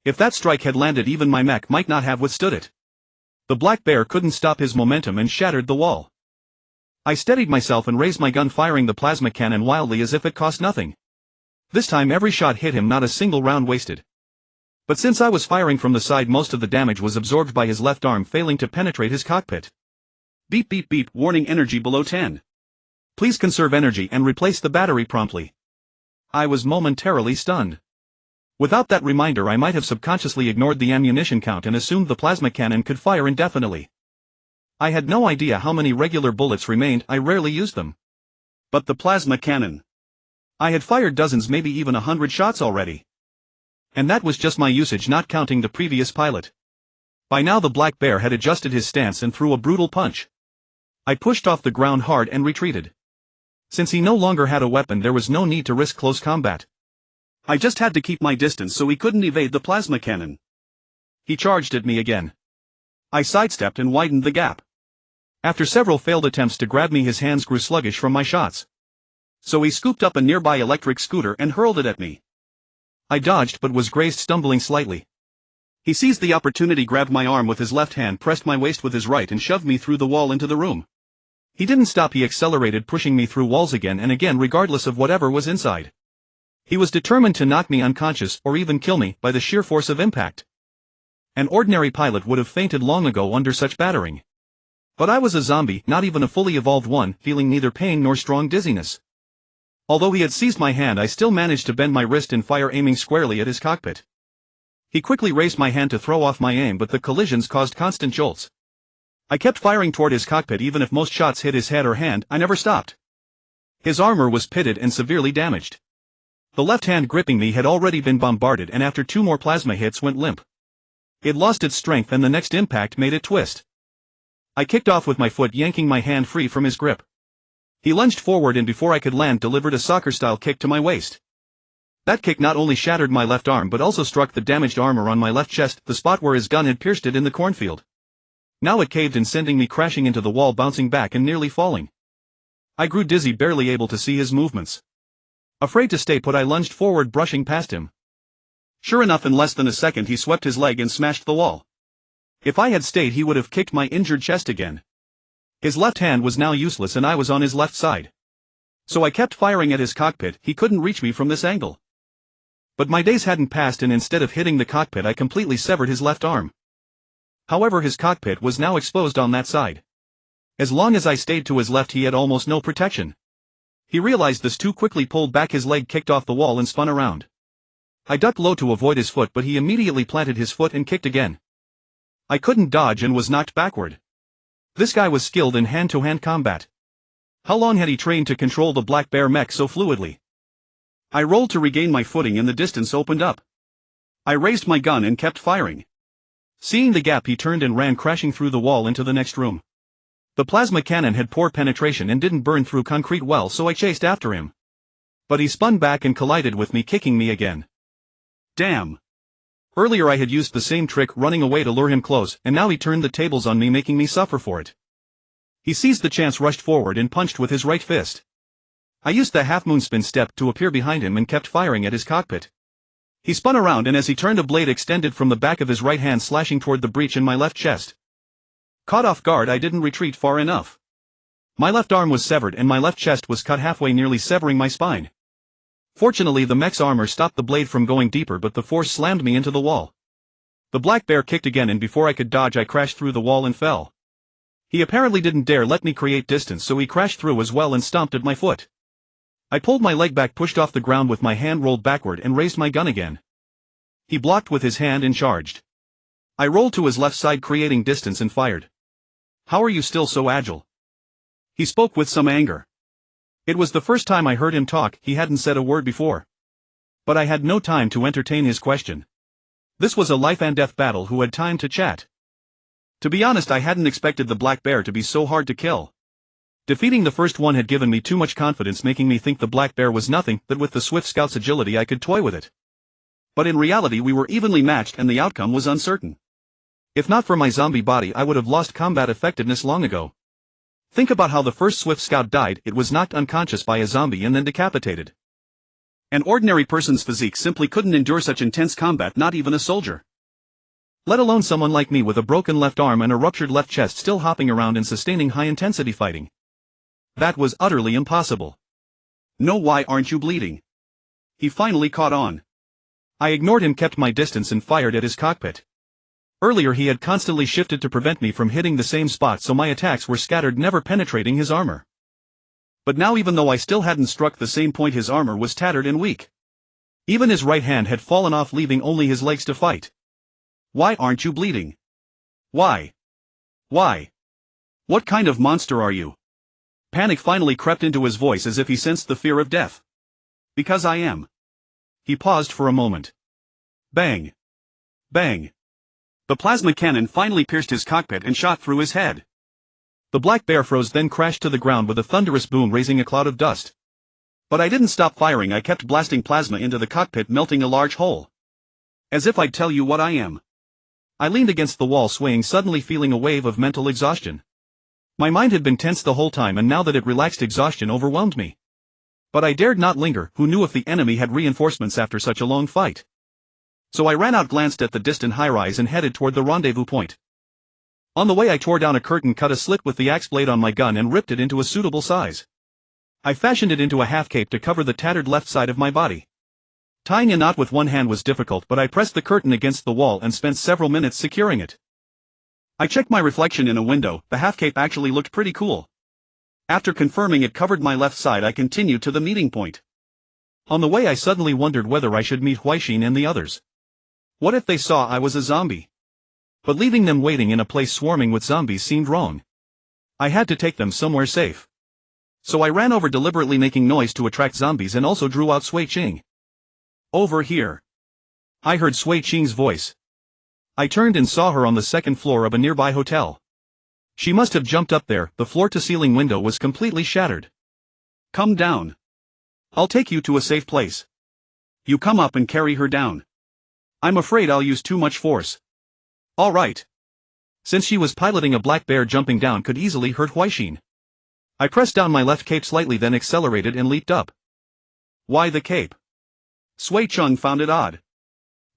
If that strike had landed, even my mech might not have withstood it. The black bear couldn't stop his momentum and shattered the wall. I steadied myself and raised my gun, firing the plasma cannon wildly as if it cost nothing. This time every shot hit him, not a single round wasted. But since I was firing from the side, most of the damage was absorbed by his left arm, failing to penetrate his cockpit. Beep beep beep, warning, energy below 10. Please conserve energy and replace the battery promptly. I was momentarily stunned. Without that reminder, I might have subconsciously ignored the ammunition count and assumed the plasma cannon could fire indefinitely. I had no idea how many regular bullets remained, I rarely used them. But the plasma cannon. I had fired dozens, maybe even 100 shots already. And that was just my usage, not counting the previous pilot. By now the black bear had adjusted his stance and threw a brutal punch. I pushed off the ground hard and retreated. Since he no longer had a weapon, there was no need to risk close combat. I just had to keep my distance so he couldn't evade the plasma cannon. He charged at me again. I sidestepped and widened the gap. After several failed attempts to grab me, his hands grew sluggish from my shots. So he scooped up a nearby electric scooter and hurled it at me. I dodged but was grazed, stumbling slightly. He seized the opportunity, grabbed my arm with his left hand, pressed my waist with his right and shoved me through the wall into the room. He didn't stop, he accelerated, pushing me through walls again and again regardless of whatever was inside. He was determined to knock me unconscious or even kill me by the sheer force of impact. An ordinary pilot would have fainted long ago under such battering. But I was a zombie, not even a fully evolved one, feeling neither pain nor strong dizziness. Although he had seized my hand, I still managed to bend my wrist and fire, aiming squarely at his cockpit. He quickly raised my hand to throw off my aim, but the collisions caused constant jolts. I kept firing toward his cockpit. Even if most shots hit his head or hand, I never stopped. His armor was pitted and severely damaged. The left hand gripping me had already been bombarded, and after 2 more plasma hits went limp. It lost its strength and the next impact made it twist. I kicked off with my foot, yanking my hand free from his grip. He lunged forward and before I could land delivered a soccer-style kick to my waist. That kick not only shattered my left arm but also struck the damaged armor on my left chest, the spot where his gun had pierced it in the cornfield. Now it caved in, sending me crashing into the wall, bouncing back and nearly falling. I grew dizzy, barely able to see his movements. Afraid to stay put, I lunged forward, brushing past him. Sure enough, in less than a second he swept his leg and smashed the wall. If I had stayed, he would have kicked my injured chest again. His left hand was now useless and I was on his left side. So I kept firing at his cockpit. He couldn't reach me from this angle. But my days hadn't passed, and instead of hitting the cockpit I completely severed his left arm. However, his cockpit was now exposed on that side. As long as I stayed to his left, he had almost no protection. He realized this too, quickly pulled back his leg, kicked off the wall and spun around. I ducked low to avoid his foot, but he immediately planted his foot and kicked again. I couldn't dodge and was knocked backward. This guy was skilled in hand-to-hand combat. How long had he trained to control the black bear mech so fluidly? I rolled to regain my footing and the distance opened up. I raised my gun and kept firing. Seeing the gap, he turned and ran crashing through the wall into the next room. The plasma cannon had poor penetration and didn't burn through concrete well, so I chased after him. But he spun back and collided with me, kicking me again. Damn. Earlier I had used the same trick, running away to lure him close, and now he turned the tables on me, making me suffer for it. He seized the chance, rushed forward and punched with his right fist. I used the half-moon spin step to appear behind him and kept firing at his cockpit. He spun around, and as he turned, a blade extended from the back of his right hand, slashing toward the breach in my left chest. Caught off guard, I didn't retreat far enough. My left arm was severed and my left chest was cut halfway, nearly severing my spine. Fortunately, the mech's armor stopped the blade from going deeper, but the force slammed me into the wall. The black bear kicked again, and before I could dodge I crashed through the wall and fell. He apparently didn't dare let me create distance, so he crashed through as well and stomped at my foot. I pulled my leg back, pushed off the ground with my hand rolled backward, and raised my gun again. He blocked with his hand and charged. I rolled to his left side, creating distance, and fired. "How are you still so agile?" He spoke with some anger. It was the first time I heard him talk. He hadn't said a word before. But I had no time to entertain his question. This was a life and death battle. Who had time to chat? To be honest, I hadn't expected the black bear to be so hard to kill. Defeating the first one had given me too much confidence, making me think the black bear was nothing, that with the swift scout's agility I could toy with it. But in reality we were evenly matched and the outcome was uncertain. If not for my zombie body, I would have lost combat effectiveness long ago. Think about how the first Swift Scout died. It was knocked unconscious by a zombie and then decapitated. An ordinary person's physique simply couldn't endure such intense combat, not even a soldier. Let alone someone like me with a broken left arm and a ruptured left chest still hopping around and sustaining high-intensity fighting. That was utterly impossible. No, why aren't you bleeding? He finally caught on. I ignored him, kept my distance and fired at his cockpit. Earlier he had constantly shifted to prevent me from hitting the same spot, so my attacks were scattered, never penetrating his armor. But now, even though I still hadn't struck the same point, his armor was tattered and weak. Even his right hand had fallen off, leaving only his legs to fight. Why aren't you bleeding? Why? Why? What kind of monster are you? Panic finally crept into his voice as if he sensed the fear of death. Because I am. He paused for a moment. Bang. Bang. The plasma cannon finally pierced his cockpit and shot through his head. The black bear froze, then crashed to the ground with a thunderous boom, raising a cloud of dust. But I didn't stop firing. I kept blasting plasma into the cockpit, melting a large hole. As if I'd tell you what I am. I leaned against the wall, swaying, suddenly feeling a wave of mental exhaustion. My mind had been tense the whole time, and now that it relaxed, exhaustion overwhelmed me. But I dared not linger. Who knew if the enemy had reinforcements after such a long fight? So I ran out, glanced at the distant high-rise, and headed toward the rendezvous point. On the way I tore down a curtain, cut a slit with the axe blade on my gun, and ripped it into a suitable size. I fashioned it into a half-cape to cover the tattered left side of my body. Tying a knot with one hand was difficult, but I pressed the curtain against the wall and spent several minutes securing it. I checked my reflection in a window. The half-cape actually looked pretty cool. After confirming it covered my left side, I continued to the meeting point. On the way I suddenly wondered whether I should meet Huaixin and the others. What if they saw I was a zombie? But leaving them waiting in a place swarming with zombies seemed wrong. I had to take them somewhere safe. So I ran over, deliberately making noise to attract zombies, and also drew out Huaixin. Over here. I heard Huaixin's voice. I turned and saw her on the second floor of a nearby hotel. She must have jumped up there. The floor-to-ceiling window was completely shattered. Come down. I'll take you to a safe place. You come up and carry her down. I'm afraid I'll use too much force. All right. Since she was piloting a black bear, jumping down could easily hurt Huaixin. I pressed down my left cape slightly, then accelerated and leaped up. Why the cape? Huaixin found it odd.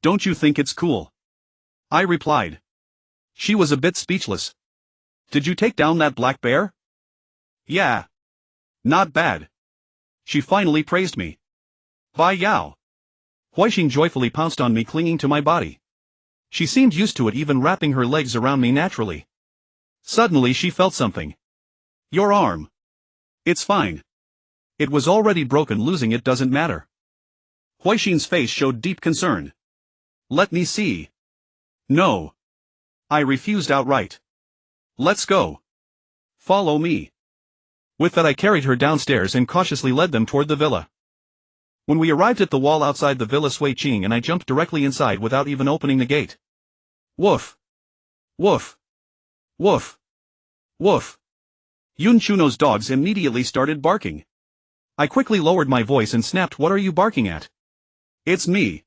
Don't you think it's cool? I replied. She was a bit speechless. Did you take down that black bear? Yeah. Not bad. She finally praised me. Bai Yao. Huaixin joyfully pounced on me, clinging to my body. She seemed used to it, even wrapping her legs around me naturally. Suddenly she felt something. Your arm. It's fine. It was already broken. Losing it doesn't matter. Huaixin's face showed deep concern. Let me see. No. I refused outright. Let's go. Follow me. With that I carried her downstairs and cautiously led them toward the villa. When we arrived at the wall outside the villa, Huaixin and I jumped directly inside without even opening the gate. Woof. Woof. Woof. Woof. Yun Chuno's dogs immediately started barking. I quickly lowered my voice and snapped, "What are you barking at?" It's me.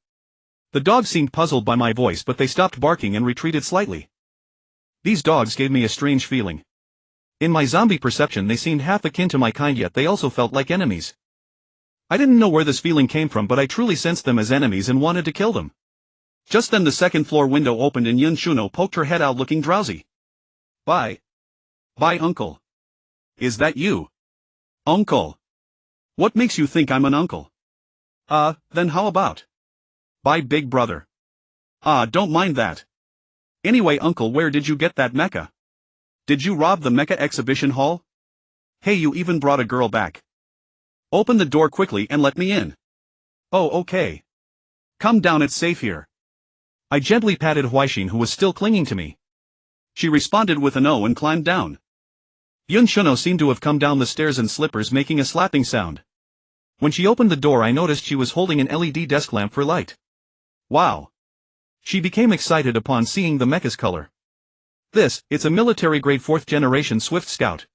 The dogs seemed puzzled by my voice, but they stopped barking and retreated slightly. These dogs gave me a strange feeling. In my zombie perception they seemed half akin to my kind, yet they also felt like enemies. I didn't know where this feeling came from, but I truly sensed them as enemies and wanted to kill them. Just then the second floor window opened and Yun Chuno poked her head out, looking drowsy. Bye. Bye, uncle. Is that you? Uncle. What makes you think I'm an uncle? Then how about? Bye, big brother. Don't mind that. Anyway, uncle, where did you get that mecha? Did you rob the mecha exhibition hall? Hey, you even brought a girl back. Open the door quickly and let me in. Oh, okay. Come down, it's safe here. I gently patted Huaixin, who was still clinging to me. She responded with an "oh" and climbed down. Yun Chuno seemed to have come down the stairs in slippers, making a slapping sound. When she opened the door I noticed she was holding an LED desk lamp for light. Wow. She became excited upon seeing the mecha's color. It's a military-grade 4th generation Swift Scout.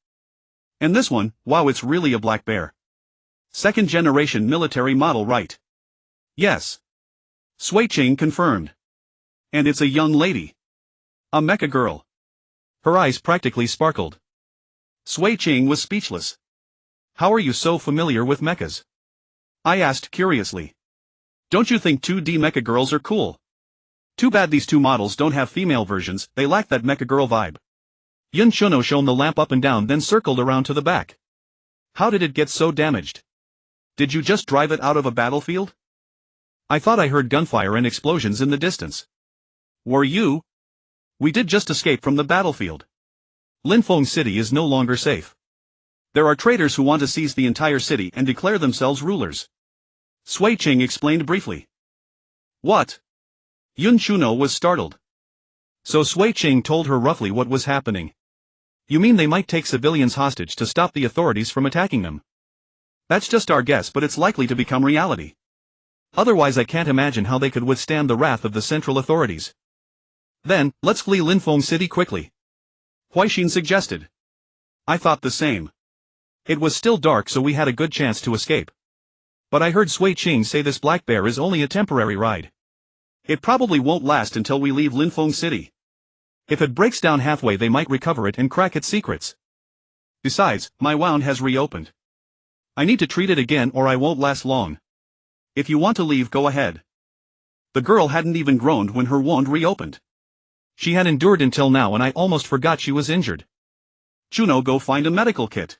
And this one, wow, it's really a black bear. 2nd generation military model, right? Yes. Huaixin confirmed. And it's a young lady. A mecha girl. Her eyes practically sparkled. Huaixin was speechless. How are you so familiar with mechas? I asked curiously. Don't you think 2D mecha girls are cool? Too bad these two models don't have female versions, they lack that mecha girl vibe. Yun Shuno shone the lamp up and down then circled around to the back. How did it get so damaged? Did you just drive it out of a battlefield? I thought I heard gunfire and explosions in the distance. Were you? We did just escape from the battlefield. Linfeng City is no longer safe. There are traitors who want to seize the entire city and declare themselves rulers. Sui Qing explained briefly. What? Yun Shuno was startled. So Sui Qing told her roughly what was happening. You mean they might take civilians hostage to stop the authorities from attacking them? That's just our guess, but it's likely to become reality. Otherwise I can't imagine how they could withstand the wrath of the central authorities. Then, let's flee Linfeng City quickly. Huaixin suggested. I thought the same. It was still dark so we had a good chance to escape. But I heard Sui Qing say this black bear is only a temporary ride. It probably won't last until we leave Linfeng City. If it breaks down halfway they might recover it and crack its secrets. Besides, my wound has reopened. I need to treat it again or I won't last long. If you want to leave, go ahead. The girl hadn't even groaned when her wound reopened. She had endured until now and I almost forgot she was injured. Chuno, go find a medical kit.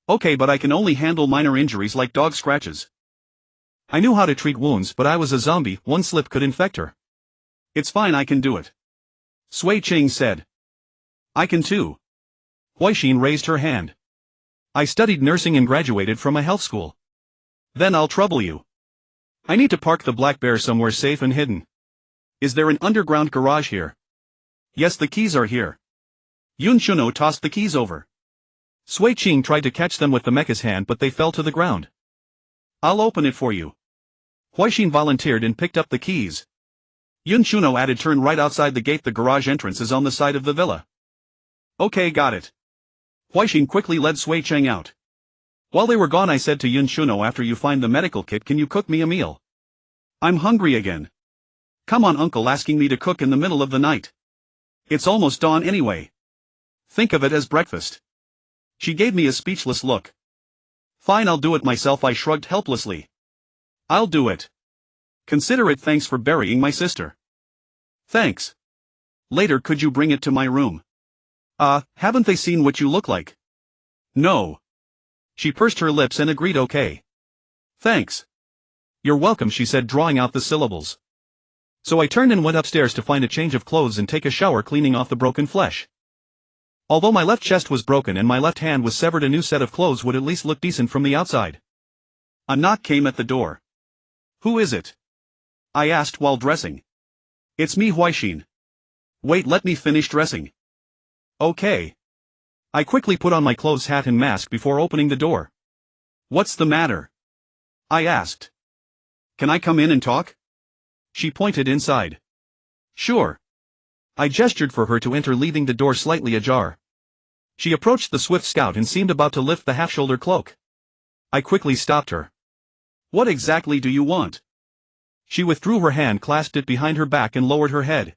Okay, but I can only handle minor injuries like dog scratches. I knew how to treat wounds, but I was a zombie, one slip could infect her. It's fine, I can do it. Sui Qing said. I can too. Huaixin raised her hand. I studied nursing and graduated from a health school. Then I'll trouble you. I need to park the black bear somewhere safe and hidden. Is there an underground garage here? Yes, the keys are here. Yun Shuno tossed the keys over. Sui Qing tried to catch them with the mecha's hand but they fell to the ground. I'll open it for you. Huaixin volunteered and picked up the keys. Yun Shuno added, turn right outside the gate, the garage entrance is on the side of the villa. Okay, got it. Huaixin quickly led Sui Qing out. While they were gone I said to Yun Shuno, after you find the medical kit can you cook me a meal? I'm hungry again. Come on, uncle asking me to cook in the middle of the night. It's almost dawn anyway. Think of it as breakfast. She gave me a speechless look. Fine, I'll do it myself, I shrugged helplessly. I'll do it. Consider it thanks for burying my sister. Thanks. Later could you bring it to my room? Haven't they seen what you look like? No. She pursed her lips and agreed okay. Thanks. You're welcome, she said, drawing out the syllables. So I turned and went upstairs to find a change of clothes and take a shower, cleaning off the broken flesh. Although my left chest was broken and my left hand was severed, a new set of clothes would at least look decent from the outside. A knock came at the door. Who is it? I asked while dressing. It's me, Huaixin. Wait, let me finish dressing. Okay. I quickly put on my clothes, hat and mask before opening the door. What's the matter? I asked. Can I come in and talk? She pointed inside. Sure. I gestured for her to enter, leaving the door slightly ajar. She approached the swift scout and seemed about to lift the half-shoulder cloak. I quickly stopped her. What exactly do you want? She withdrew her hand, clasped it behind her back and lowered her head.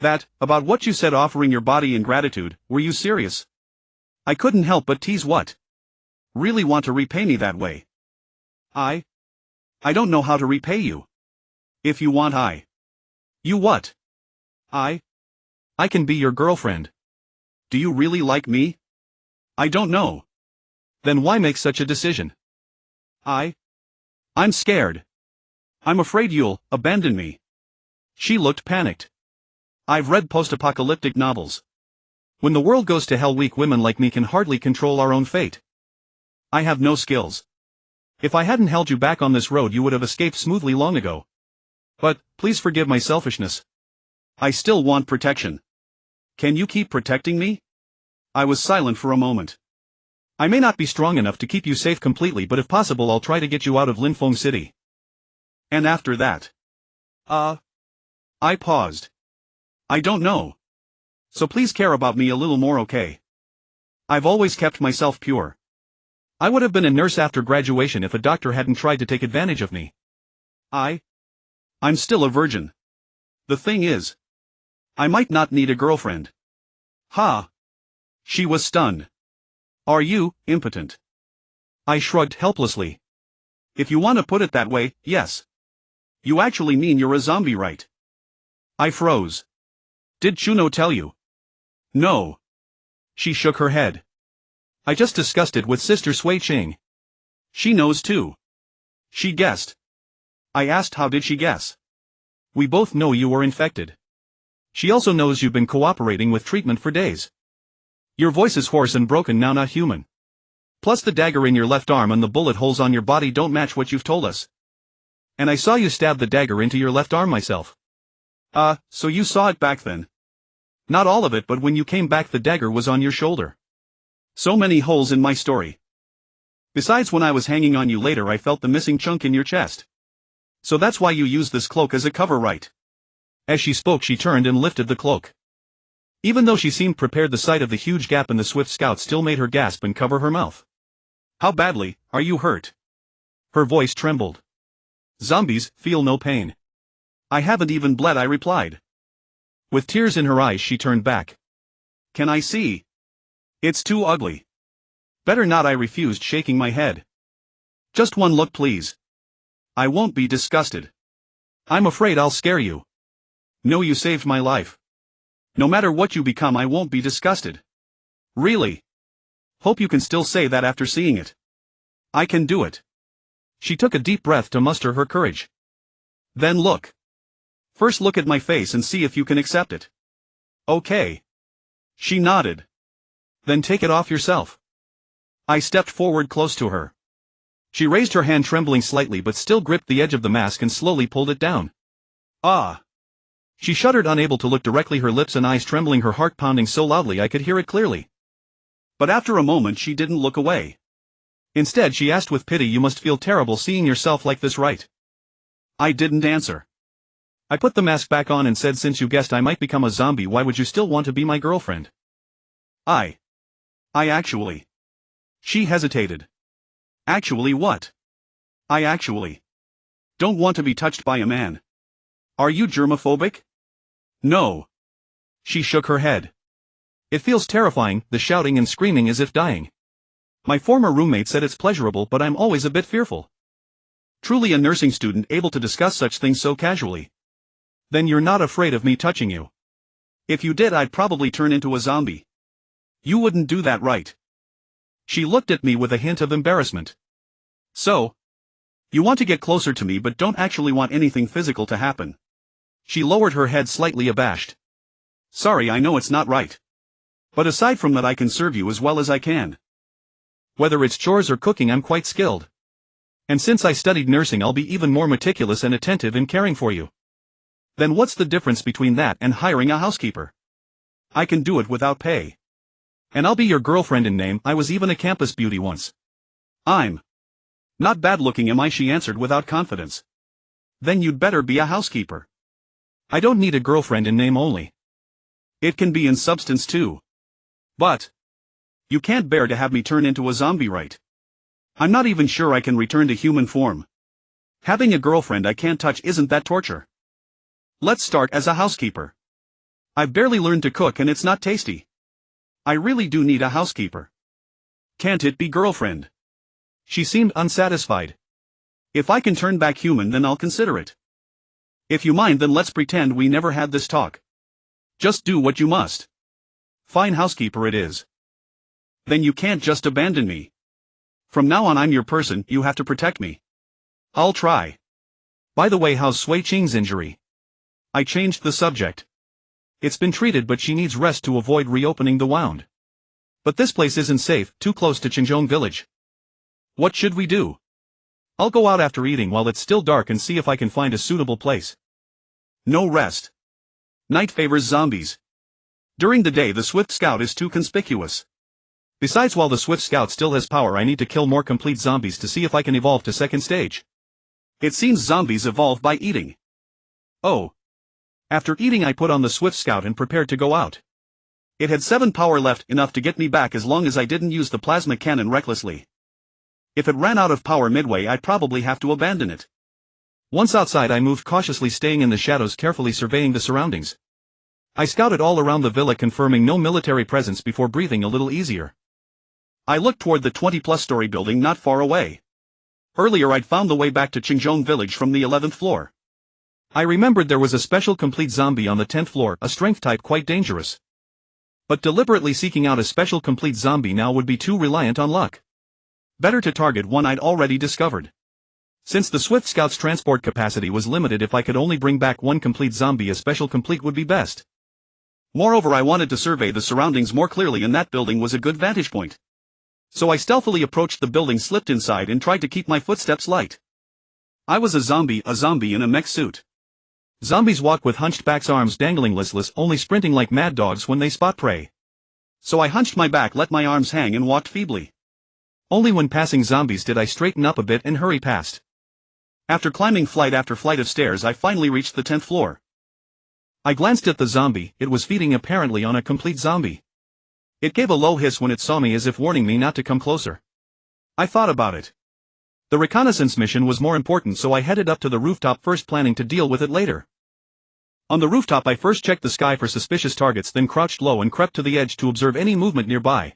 That, about what you said, offering your body in gratitude, were you serious? I couldn't help but tease. What? Really want to repay me that way? I don't know how to repay you. If you want You what? I can be your girlfriend. Do you really like me? I don't know. Then why make such a decision? I'm scared. I'm afraid you'll abandon me. She looked panicked. I've read post-apocalyptic novels. When the world goes to hell, weak women like me can hardly control our own fate. I have no skills. If I hadn't held you back on this road, you would have escaped smoothly long ago. But, please forgive my selfishness. I still want protection. Can you keep protecting me? I was silent for a moment. I may not be strong enough to keep you safe completely, but if possible I'll try to get you out of Linfeng City. And after that? I paused. I don't know. So please care about me a little more, okay? I've always kept myself pure. I would have been a nurse after graduation if a doctor hadn't tried to take advantage of me. I'm still a virgin. The thing is, I might not need a girlfriend. Ha! She was stunned. Are you impotent? I shrugged helplessly. If you want to put it that way, yes. You actually mean you're a zombie, right? I froze. Did Chuno tell you? No. She shook her head. I just discussed it with Sister Sui Ching. She knows too. She guessed. I asked how did she guess? We both know you were infected. She also knows you've been cooperating with treatment for days. Your voice is hoarse and broken now, not human. Plus the dagger in your left arm and the bullet holes on your body don't match what you've told us. And I saw you stab the dagger into your left arm myself. So you saw it back then. Not all of it, but when you came back the dagger was on your shoulder. So many holes in my story. Besides, when I was hanging on you later I felt the missing chunk in your chest. So that's why you used this cloak as a cover, right? As she spoke she turned and lifted the cloak. Even though she seemed prepared, the sight of the huge gap in the Swift Scout still made her gasp and cover her mouth. How badly are you hurt? Her voice trembled. Zombies feel no pain. I haven't even bled, I replied. With tears in her eyes she turned back. Can I see? It's too ugly. Better not, I refused, shaking my head. Just one look please. I won't be disgusted. I'm afraid I'll scare you. No, you saved my life. No matter what you become I won't be disgusted. Really? Hope you can still say that after seeing it. I can do it. She took a deep breath to muster her courage. Then look. First look at my face and see if you can accept it. Okay. She nodded. Then take it off yourself. I stepped forward close to her. She raised her hand, trembling slightly but still gripped the edge of the mask and slowly pulled it down. Ah! She shuddered, unable to look directly, her lips and eyes trembling, her heart pounding so loudly I could hear it clearly. But after a moment she didn't look away. Instead she asked with pity, you must feel terrible seeing yourself like this, right? I didn't answer. I put the mask back on and said, since you guessed I might become a zombie, why would you still want to be my girlfriend? I actually. She hesitated. Actually what? I actually don't want to be touched by a man. Are you germophobic? No. She shook her head. It feels terrifying, the shouting and screaming as if dying. My former roommate said it's pleasurable, but I'm always a bit fearful. Truly a nursing student able to discuss such things so casually. Then you're not afraid of me touching you? If you did I'd probably turn into a zombie. You wouldn't do that, right? She looked at me with a hint of embarrassment. So? You want to get closer to me but don't actually want anything physical to happen. She lowered her head, slightly abashed. Sorry, I know it's not right. But aside from that I can serve you as well as I can. Whether it's chores or cooking I'm quite skilled. And since I studied nursing I'll be even more meticulous and attentive in caring for you. Then what's the difference between that and hiring a housekeeper? I can do it without pay. And I'll be your girlfriend in name, I was even a campus beauty once. I'm not bad looking, am I? She answered without confidence. Then you'd better be a housekeeper. I don't need a girlfriend in name only. It can be in substance too. But you can't bear to have me turn into a zombie, right? I'm not even sure I can return to human form. Having a girlfriend I can't touch, isn't that torture? Let's start as a housekeeper. I've barely learned to cook and it's not tasty. I really do need a housekeeper. Can't it be girlfriend? She seemed unsatisfied. If I can turn back human then I'll consider it. If you mind then let's pretend we never had this talk. Just do what you must. Fine, housekeeper it is. Then you can't just abandon me. From now on I'm your person, you have to protect me. I'll try. By the way, how's Sui Ching's injury? I changed the subject. It's been treated but she needs rest to avoid reopening the wound. But this place isn't safe, too close to Qingjong village. What should we do? I'll go out after eating while it's still dark and see if I can find a suitable place. No rest. Night favors zombies. During the day the Swift Scout is too conspicuous. Besides, while the Swift Scout still has power I need to kill more complete zombies to see if I can evolve to second stage. It seems zombies evolve by eating. Oh. After eating I put on the Swift Scout and prepared to go out. It had 7 power left, enough to get me back as long as I didn't use the plasma cannon recklessly. If it ran out of power midway I'd probably have to abandon it. Once outside I moved cautiously, staying in the shadows, carefully surveying the surroundings. I scouted all around the villa, confirming no military presence before breathing a little easier. I looked toward the 20-plus story building not far away. Earlier I'd found the way back to Qingjong village from the 11th floor. I remembered there was a special complete zombie on the 10th floor, a strength type quite dangerous. But deliberately seeking out a special complete zombie now would be too reliant on luck. Better to target one I'd already discovered. Since the Swift Scout's transport capacity was limited, if I could only bring back one complete zombie, a special complete would be best. Moreover, I wanted to survey the surroundings more clearly, and that building was a good vantage point. So I stealthily approached the building, slipped inside, and tried to keep my footsteps light. I was a zombie in a mech suit. Zombies walk with hunched backs, arms dangling listless, only sprinting like mad dogs when they spot prey. So I hunched my back, let my arms hang, and walked feebly. Only when passing zombies did I straighten up a bit and hurry past. After climbing flight after flight of stairs, I finally reached the 10th floor. I glanced at the zombie. It was feeding apparently on a complete zombie. It gave a low hiss when it saw me, as if warning me not to come closer. I thought about it. The reconnaissance mission was more important, so I headed up to the rooftop first, planning to deal with it later. On the rooftop I first checked the sky for suspicious targets, then crouched low and crept to the edge to observe any movement nearby.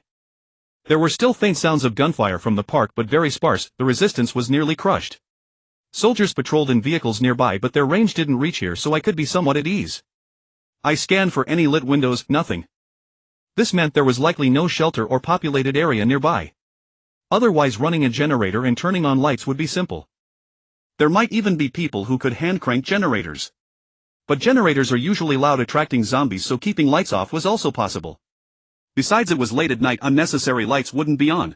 There were still faint sounds of gunfire from the park, but very sparse. The resistance was nearly crushed. Soldiers patrolled in vehicles nearby, but their range didn't reach here, so I could be somewhat at ease. I scanned for any lit windows, nothing. This meant there was likely no shelter or populated area nearby. Otherwise, running a generator and turning on lights would be simple. There might even be people who could hand-crank generators. But generators are usually loud, attracting zombies, so keeping lights off was also possible. Besides, it was late at night, unnecessary lights wouldn't be on.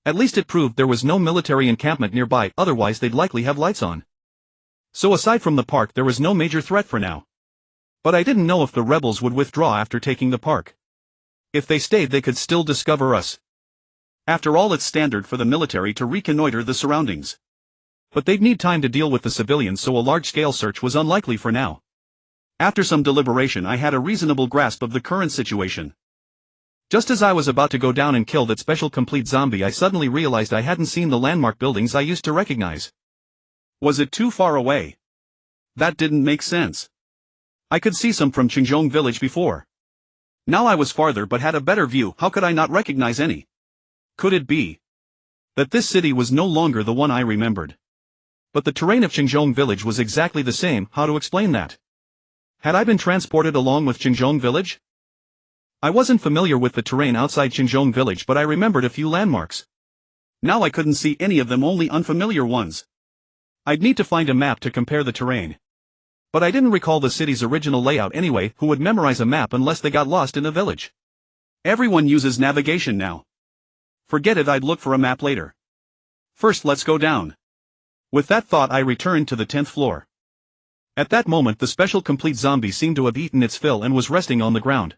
At least it proved there was no military encampment nearby, otherwise they'd likely have lights on. So aside from the park, there was no major threat for now. But I didn't know if the rebels would withdraw after taking the park. If they stayed, they could still discover us. After all, it's standard for the military to reconnoiter the surroundings. But they'd need time to deal with the civilians, so a large-scale search was unlikely for now. After some deliberation, I had a reasonable grasp of the current situation. Just as I was about to go down and kill that special complete zombie, I suddenly realized I hadn't seen the landmark buildings I used to recognize. Was it too far away? That didn't make sense. I could see some from Qingjong village before. Now I was farther but had a better view. How could I not recognize any? Could it be that this city was no longer the one I remembered? But the terrain of Qingjong village was exactly the same. How to explain that? Had I been transported along with Qingjong village? I wasn't familiar with the terrain outside Qingjong village, but I remembered a few landmarks. Now I couldn't see any of them, only unfamiliar ones. I'd need to find a map to compare the terrain. But I didn't recall the city's original layout anyway. Who would memorize a map unless they got lost in a village? Everyone uses navigation now. Forget it, I'd look for a map later. First, let's go down. With that thought, I returned to the 10th floor. At that moment, the special complete zombie seemed to have eaten its fill and was resting on the ground.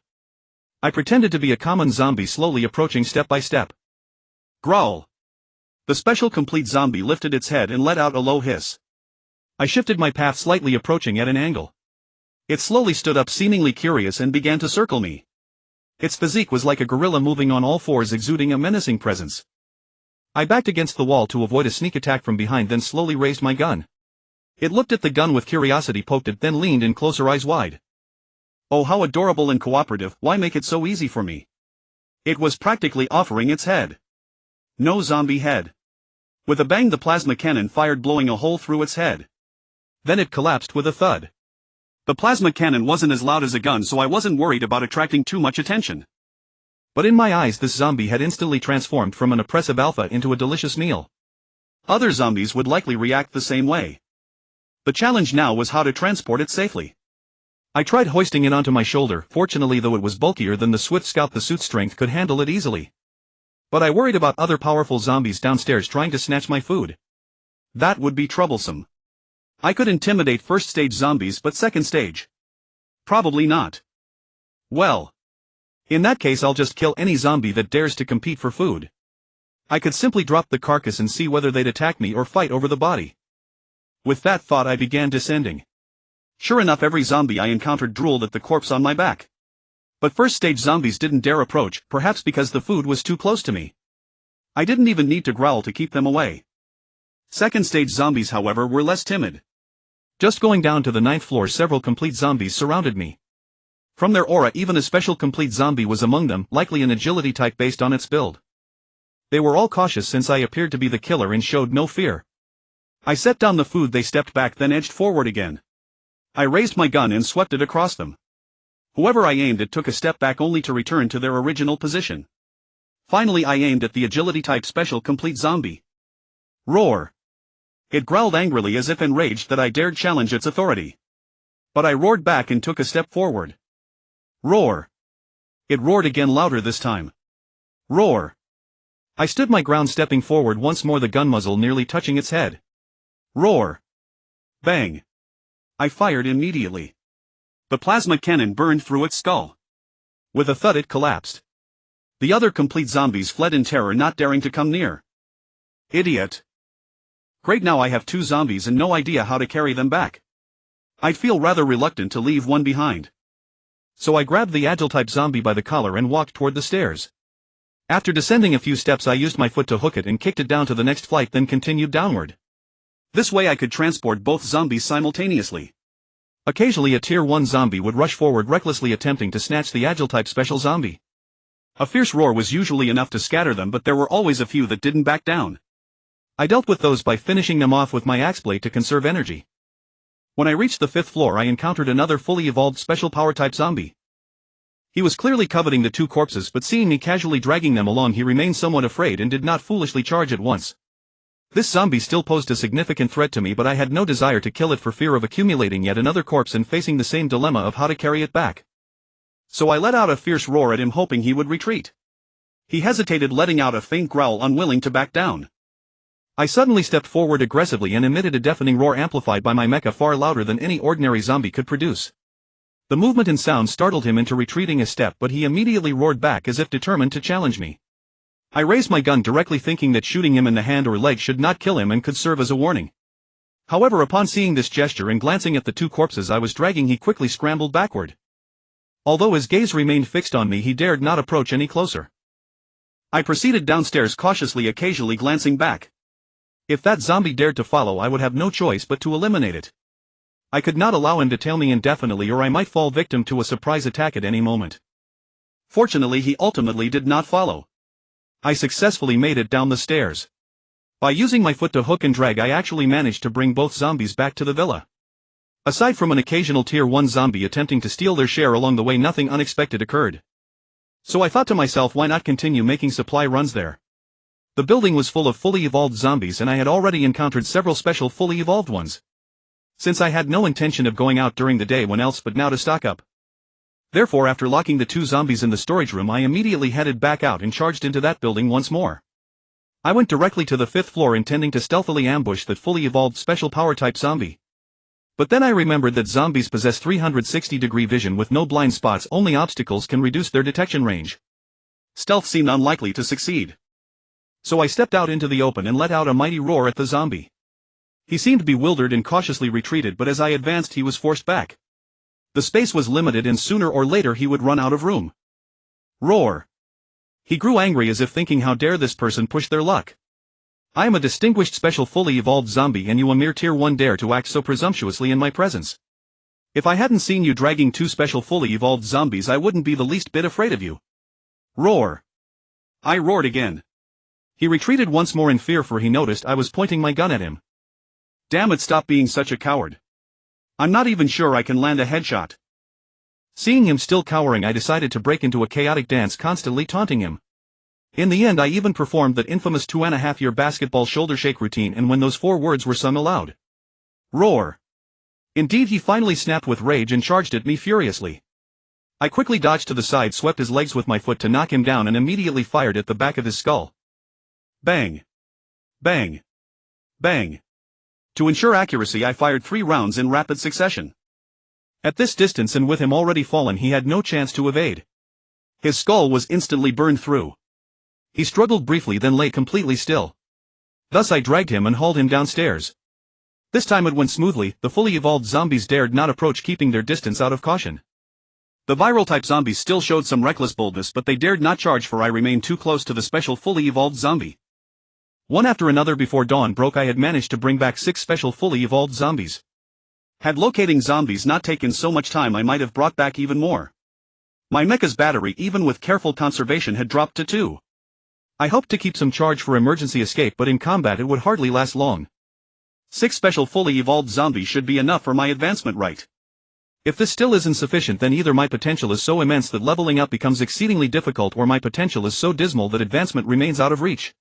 I pretended to be a common zombie, slowly approaching step by step. Growl. The special complete zombie lifted its head and let out a low hiss. I shifted my path slightly, approaching at an angle. It slowly stood up, seemingly curious, and began to circle me. Its physique was like a gorilla, moving on all fours, exuding a menacing presence. I backed against the wall to avoid a sneak attack from behind, then slowly raised my gun. It looked at the gun with curiosity, poked it, then leaned in closer, eyes wide. Oh, how adorable and cooperative. Why make it so easy for me? It was practically offering its head. No zombie head. With a bang, the plasma cannon fired, blowing a hole through its head. Then it collapsed with a thud. The plasma cannon wasn't as loud as a gun, so I wasn't worried about attracting too much attention. But in my eyes, this zombie had instantly transformed from an oppressive alpha into a delicious meal. Other zombies would likely react the same way. The challenge now was how to transport it safely. I tried hoisting it onto my shoulder. Fortunately, though it was bulkier than the Swift Scout, the suit's strength could handle it easily. But I worried about other powerful zombies downstairs trying to snatch my food. That would be troublesome. I could intimidate first stage zombies, but second stage? Probably not. Well, in that case, I'll just kill any zombie that dares to compete for food. I could simply drop the carcass and see whether they'd attack me or fight over the body. With that thought, I began descending. Sure enough, every zombie I encountered drooled at the corpse on my back. But first stage zombies didn't dare approach, perhaps because the food was too close to me. I didn't even need to growl to keep them away. Second stage zombies, however, were less timid. Just going down to the 9th floor, several complete zombies surrounded me. From their aura, even a special complete zombie was among them, likely an agility type based on its build. They were all cautious since I appeared to be the killer and showed no fear. I set down the food, they stepped back, then edged forward again. I raised my gun and swept it across them. Whoever I aimed at took a step back only to return to their original position. Finally I aimed at the agility-type special complete zombie. Roar! It growled angrily as if enraged that I dared challenge its authority. But I roared back and took a step forward. Roar! It roared again, louder this time. Roar! I stood my ground, stepping forward once more, the gun muzzle nearly touching its head. Roar! Bang! I fired immediately. The plasma cannon burned through its skull. With a thud it collapsed. The other complete zombies fled in terror, not daring to come near. Idiot! Great, now I have 2 zombies and no idea how to carry them back. I'd feel rather reluctant to leave one behind. So I grabbed the agile-type zombie by the collar and walked toward the stairs. After descending a few steps I used my foot to hook it and kicked it down to the next flight, then continued downward. This way I could transport both zombies simultaneously. Occasionally a tier 1 zombie would rush forward, recklessly attempting to snatch the agile-type special zombie. A fierce roar was usually enough to scatter them, but there were always a few that didn't back down. I dealt with those by finishing them off with my axe blade to conserve energy. When I reached the 5th floor I encountered another fully evolved special power-type zombie. He was clearly coveting the 2 corpses, but seeing me casually dragging them along he remained somewhat afraid and did not foolishly charge at once. This zombie still posed a significant threat to me, but I had no desire to kill it for fear of accumulating yet another corpse and facing the same dilemma of how to carry it back. So I let out a fierce roar at him, hoping he would retreat. He hesitated, letting out a faint growl, unwilling to back down. I suddenly stepped forward aggressively and emitted a deafening roar amplified by my mecha, far louder than any ordinary zombie could produce. The movement and sound startled him into retreating a step, but he immediately roared back as if determined to challenge me. I raised my gun directly, thinking that shooting him in the hand or leg should not kill him and could serve as a warning. However, upon seeing this gesture and glancing at the 2 corpses I was dragging, he quickly scrambled backward. Although his gaze remained fixed on me, he dared not approach any closer. I proceeded downstairs cautiously, occasionally glancing back. If that zombie dared to follow, I would have no choice but to eliminate it. I could not allow him to tail me indefinitely, or I might fall victim to a surprise attack at any moment. Fortunately, he ultimately did not follow. I successfully made it down the stairs. By using my foot to hook and drag, I actually managed to bring both zombies back to the villa. Aside from an occasional tier 1 zombie attempting to steal their share along the way, nothing unexpected occurred. So I thought to myself, why not continue making supply runs there? The building was full of fully evolved zombies and I had already encountered several special fully evolved ones. Since I had no intention of going out during the day when else but now to stock up. Therefore, after locking the 2 zombies in the storage room, I immediately headed back out and charged into that building once more. I went directly to the 5th floor, intending to stealthily ambush that fully evolved special power type zombie. But then I remembered that zombies possess 360-degree vision with no blind spots, only obstacles can reduce their detection range. Stealth seemed unlikely to succeed. So I stepped out into the open and let out a mighty roar at the zombie. He seemed bewildered and cautiously retreated, but as I advanced he was forced back. The space was limited and sooner or later he would run out of room. Roar! He grew angry, as if thinking, how dare this person push their luck. I am a distinguished special fully evolved zombie and you, a mere tier 1, dare to act so presumptuously in my presence. If I hadn't seen you dragging 2 special fully evolved zombies, I wouldn't be the least bit afraid of you. Roar! I roared again. He retreated once more in fear, for he noticed I was pointing my gun at him. Damn it, stop being such a coward. I'm not even sure I can land a headshot. Seeing him still cowering, I decided to break into a chaotic dance, constantly taunting him. In the end I even performed that infamous 2.5-year basketball shoulder shake routine, and when those 4 words were sung aloud. Roar! Indeed, he finally snapped with rage and charged at me furiously. I quickly dodged to the side, swept his legs with my foot to knock him down, and immediately fired at the back of his skull. Bang! Bang! Bang! To ensure accuracy, I fired 3 rounds in rapid succession. At this distance and with him already fallen, he had no chance to evade. His skull was instantly burned through. He struggled briefly, then lay completely still. Thus I dragged him and hauled him downstairs. This time it went smoothly. The fully evolved zombies dared not approach, keeping their distance out of caution. The viral type zombies still showed some reckless boldness, but they dared not charge, for I remained too close to the special fully evolved zombie. One after another, before dawn broke, I had managed to bring back 6 special fully evolved zombies. Had locating zombies not taken so much time, I might have brought back even more. My mecha's battery, even with careful conservation, had dropped to 2. I hoped to keep some charge for emergency escape, but in combat it would hardly last long. 6 special fully evolved zombies should be enough for my advancement, right? If this still isn't sufficient, then either my potential is so immense that leveling up becomes exceedingly difficult, or my potential is so dismal that advancement remains out of reach.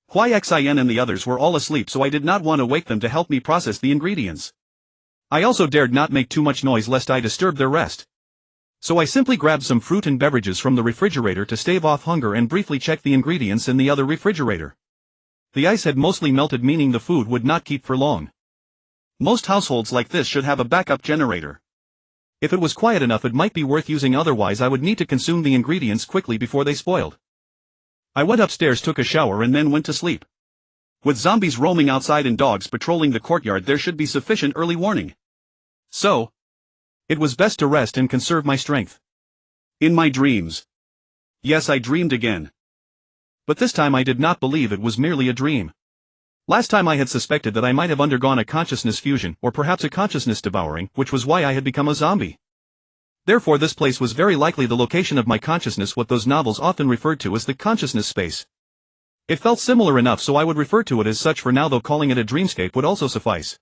Xin and the others were all asleep, so I did not want to wake them to help me process the ingredients. I also dared not make too much noise lest I disturb their rest. So I simply grabbed some fruit and beverages from the refrigerator to stave off hunger and briefly checked the ingredients in the other refrigerator. The ice had mostly melted, meaning the food would not keep for long. Most households like this should have a backup generator. If it was quiet enough, it might be worth using, otherwise I would need to consume the ingredients quickly before they spoiled. I went upstairs, took a shower, and then went to sleep. With zombies roaming outside and dogs patrolling the courtyard, there should be sufficient early warning. So, it was best to rest and conserve my strength. In my dreams. Yes, I dreamed again. But this time I did not believe it was merely a dream. Last time I had suspected that I might have undergone a consciousness fusion, or perhaps a consciousness devouring, which was why I had become a zombie. Therefore this place was very likely the location of my consciousness, what those novels often referred to as the consciousness space. It felt similar enough, so I would refer to it as such for now, though calling it a dreamscape would also suffice.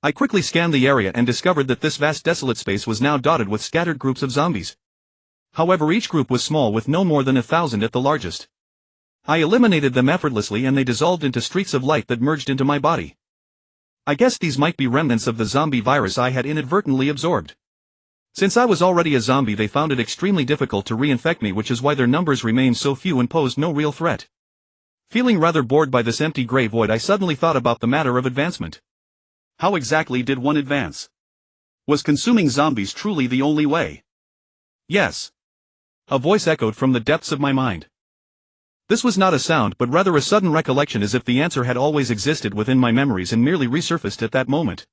I quickly scanned the area and discovered that this vast desolate space was now dotted with scattered groups of zombies. However, each group was small, with no more than 1,000 at the largest. I eliminated them effortlessly and they dissolved into streaks of light that merged into my body. I guess these might be remnants of the zombie virus I had inadvertently absorbed. Since I was already a zombie, they found it extremely difficult to reinfect me, which is why their numbers remained so few and posed no real threat. Feeling rather bored by this empty gray void, I suddenly thought about the matter of advancement. How exactly did one advance? Was consuming zombies truly the only way? Yes. A voice echoed from the depths of my mind. This was not a sound, but rather a sudden recollection, as if the answer had always existed within my memories and merely resurfaced at that moment.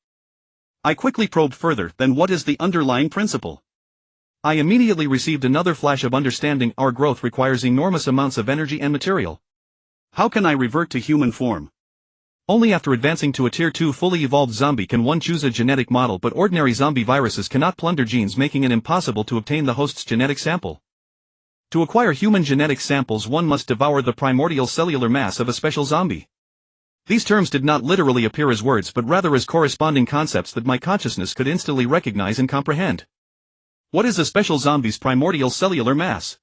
I quickly probed further. Then what is the underlying principle? I immediately received another flash of understanding. Our growth requires enormous amounts of energy and material. How can I revert to human form? Only after advancing to a Tier 2 fully evolved zombie can one choose a genetic model, but ordinary zombie viruses cannot plunder genes, making it impossible to obtain the host's genetic sample. To acquire human genetic samples, one must devour the primordial cellular mass of a special zombie. These terms did not literally appear as words, but rather as corresponding concepts that my consciousness could instantly recognize and comprehend. What is a special zombie's primordial cellular mass?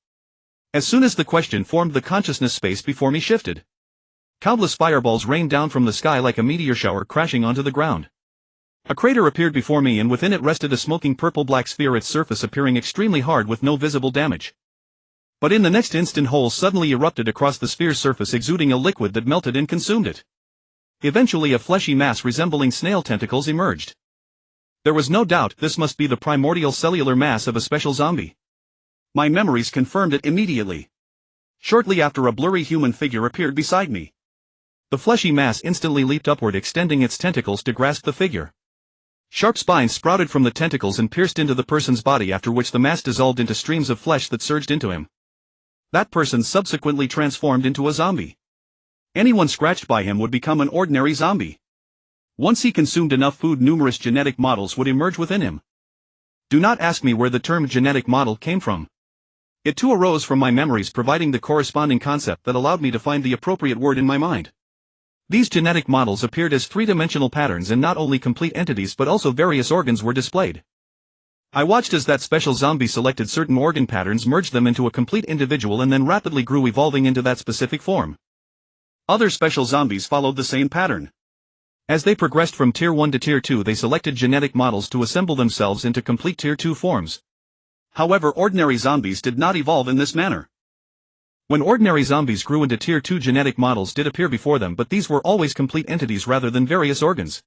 As soon as the question formed, the consciousness space before me shifted. Countless fireballs rained down from the sky like a meteor shower, crashing onto the ground. A crater appeared before me, and within it rested a smoking purple-black sphere, its surface appearing extremely hard with no visible damage. But in the next instant, holes suddenly erupted across the sphere's surface, exuding a liquid that melted and consumed it. Eventually a fleshy mass resembling snail tentacles emerged. There was no doubt this must be the primordial cellular mass of a special zombie. My memories confirmed it immediately. Shortly after, a blurry human figure appeared beside me. The fleshy mass instantly leaped upward, extending its tentacles to grasp the figure. Sharp spines sprouted from the tentacles and pierced into the person's body, after which the mass dissolved into streams of flesh that surged into him. That person subsequently transformed into a zombie. Anyone scratched by him would become an ordinary zombie. Once he consumed enough food, numerous genetic models would emerge within him. Do not ask me where the term genetic model came from. It too arose from my memories, providing the corresponding concept that allowed me to find the appropriate word in my mind. These genetic models appeared as three-dimensional patterns, and not only complete entities but also various organs were displayed. I watched as that special zombie selected certain organ patterns, merged them into a complete individual, and then rapidly grew, evolving into that specific form. Other special zombies followed the same pattern. As they progressed from Tier 1 to Tier 2, they selected genetic models to assemble themselves into complete Tier 2 forms. However, ordinary zombies did not evolve in this manner. When ordinary zombies grew into Tier 2, genetic models did appear before them, but these were always complete entities rather than various organs.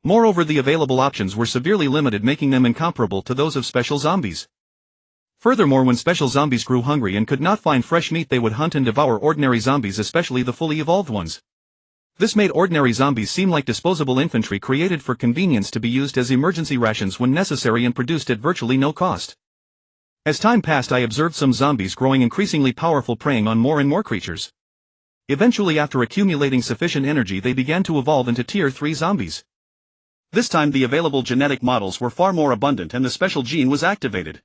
Moreover, the available options were severely limited, making them incomparable to those of special zombies. Furthermore, when special zombies grew hungry and could not find fresh meat, they would hunt and devour ordinary zombies, especially the fully evolved ones. This made ordinary zombies seem like disposable infantry created for convenience to be used as emergency rations when necessary and produced at virtually no cost. As time passed, I observed some zombies growing increasingly powerful, preying on more and more creatures. Eventually, after accumulating sufficient energy, they began to evolve into Tier 3 zombies. This time the available genetic models were far more abundant and the special gene was activated.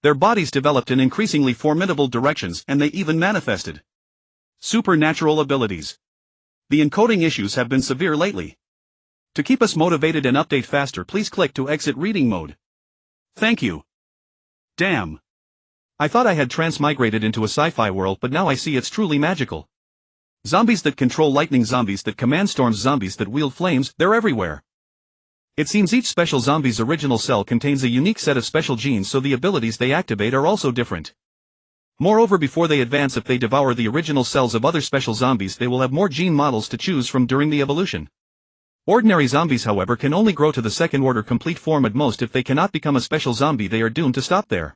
Their bodies developed in increasingly formidable directions, and they even manifested supernatural abilities. The encoding issues have been severe lately. To keep us motivated and update faster, please click to exit reading mode. Thank you. Damn. I thought I had transmigrated into a sci-fi world, but now I see it's truly magical. Zombies that control lightning, zombies that command storms, zombies that wield flames, they're everywhere. It seems each special zombie's original cell contains a unique set of special genes, so the abilities they activate are also different. Moreover, before they advance, if they devour the original cells of other special zombies, they will have more gene models to choose from during the evolution. Ordinary zombies, however, can only grow to the second-order complete form at most. If they cannot become a special zombie, they are doomed to stop there.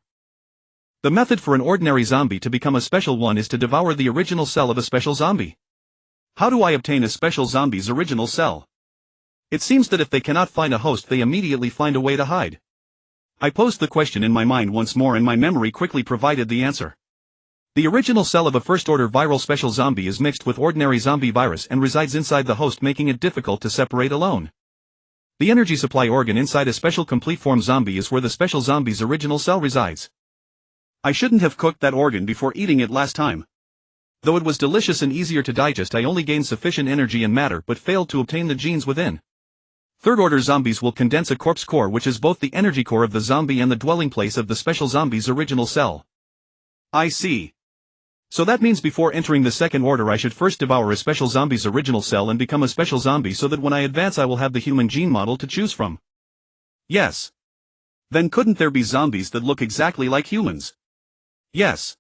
The method for an ordinary zombie to become a special one is to devour the original cell of a special zombie. How do I obtain a special zombie's original cell? It seems that if they cannot find a host, they immediately find a way to hide. I posed the question in my mind once more, and my memory quickly provided the answer. The original cell of a first-order viral special zombie is mixed with ordinary zombie virus and resides inside the host, making it difficult to separate alone. The energy supply organ inside a special complete form zombie is where the special zombie's original cell resides. I shouldn't have cooked that organ before eating it last time. Though it was delicious and easier to digest, I only gained sufficient energy and matter but failed to obtain the genes within. Third-order zombies will condense a corpse core, which is both the energy core of the zombie and the dwelling place of the special zombie's original cell. I see. So that means before entering the second order I should first devour a special zombie's original cell and become a special zombie, so that when I advance I will have the human gene model to choose from. Yes. Then couldn't there be zombies that look exactly like humans? Yes.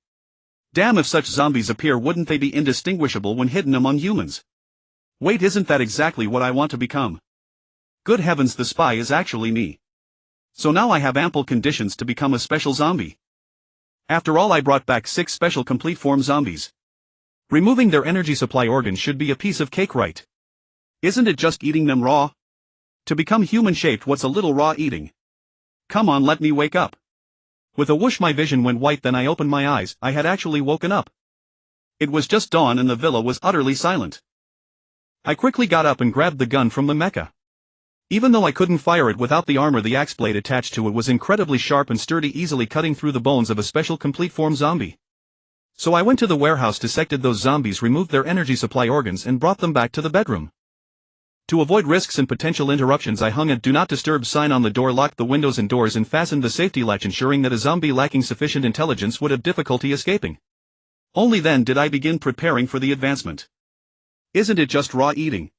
Damn, if such zombies appear, wouldn't they be indistinguishable when hidden among humans? Wait, isn't that exactly what I want to become? Good heavens, the spy is actually me. So now I have ample conditions to become a special zombie. After all, I brought back 6 special complete form zombies. Removing their energy supply organs should be a piece of cake, right? Isn't it just eating them raw? To become human-shaped, what's a little raw eating? Come on, let me wake up. With a whoosh my vision went white, then I opened my eyes. I had actually woken up. It was just dawn and the villa was utterly silent. I quickly got up and grabbed the gun from the mecha. Even though I couldn't fire it without the armor, the axe blade attached to it was incredibly sharp and sturdy, easily cutting through the bones of a special complete form zombie. So I went to the warehouse, dissected those zombies, removed their energy supply organs, and brought them back to the bedroom. To avoid risks and potential interruptions, I hung a "Do Not Disturb" sign on the door, locked the windows and doors, and fastened the safety latch, ensuring that a zombie lacking sufficient intelligence would have difficulty escaping. Only then did I begin preparing for the advancement. Isn't it just raw eating?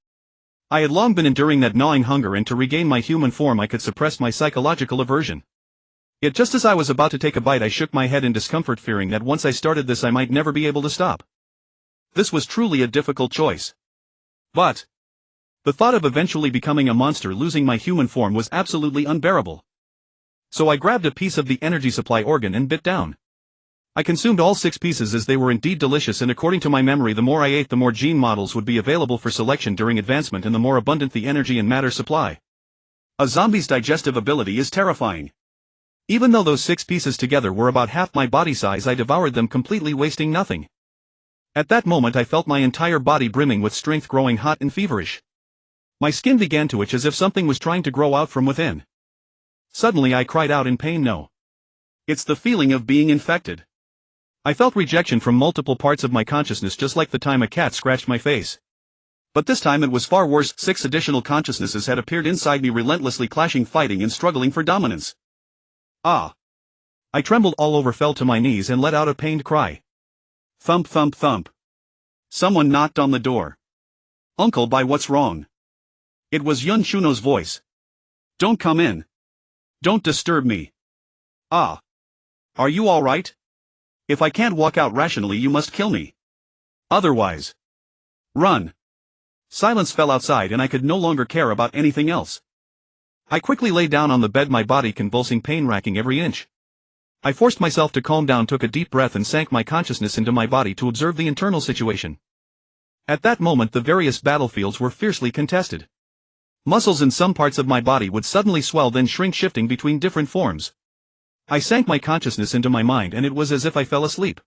I had long been enduring that gnawing hunger, and to regain my human form I could suppress my psychological aversion. Yet just as I was about to take a bite, I shook my head in discomfort, fearing that once I started this I might never be able to stop. This was truly a difficult choice. But the thought of eventually becoming a monster, losing my human form, was absolutely unbearable. So I grabbed a piece of the energy supply organ and bit down. I consumed all 6 pieces, as they were indeed delicious, and according to my memory, the more I ate, the more gene models would be available for selection during advancement, and the more abundant the energy and matter supply. A zombie's digestive ability is terrifying. Even though those 6 pieces together were about half my body size, I devoured them completely, wasting nothing. At that moment I felt my entire body brimming with strength, growing hot and feverish. My skin began to itch as if something was trying to grow out from within. Suddenly I cried out in pain. No. It's the feeling of being infected. I felt rejection from multiple parts of my consciousness, just like the time a cat scratched my face. But this time it was far worse. 6 additional consciousnesses had appeared inside me, relentlessly clashing, fighting, and struggling for dominance. Ah! I trembled all over, fell to my knees, and let out a pained cry. Thump, thump, thump. Someone knocked on the door. Uncle Bai, what's wrong? It was Yun Shuno's voice. Don't come in. Don't disturb me. Ah. Are you all right? If I can't walk out rationally, you must kill me. Otherwise. Run. Silence fell outside, and I could no longer care about anything else. I quickly lay down on the bed, my body convulsing, pain racking every inch. I forced myself to calm down, took a deep breath, and sank my consciousness into my body to observe the internal situation. At that moment the various battlefields were fiercely contested. Muscles in some parts of my body would suddenly swell, then shrink, shifting between different forms. I sank my consciousness into my mind, and it was as if I fell asleep.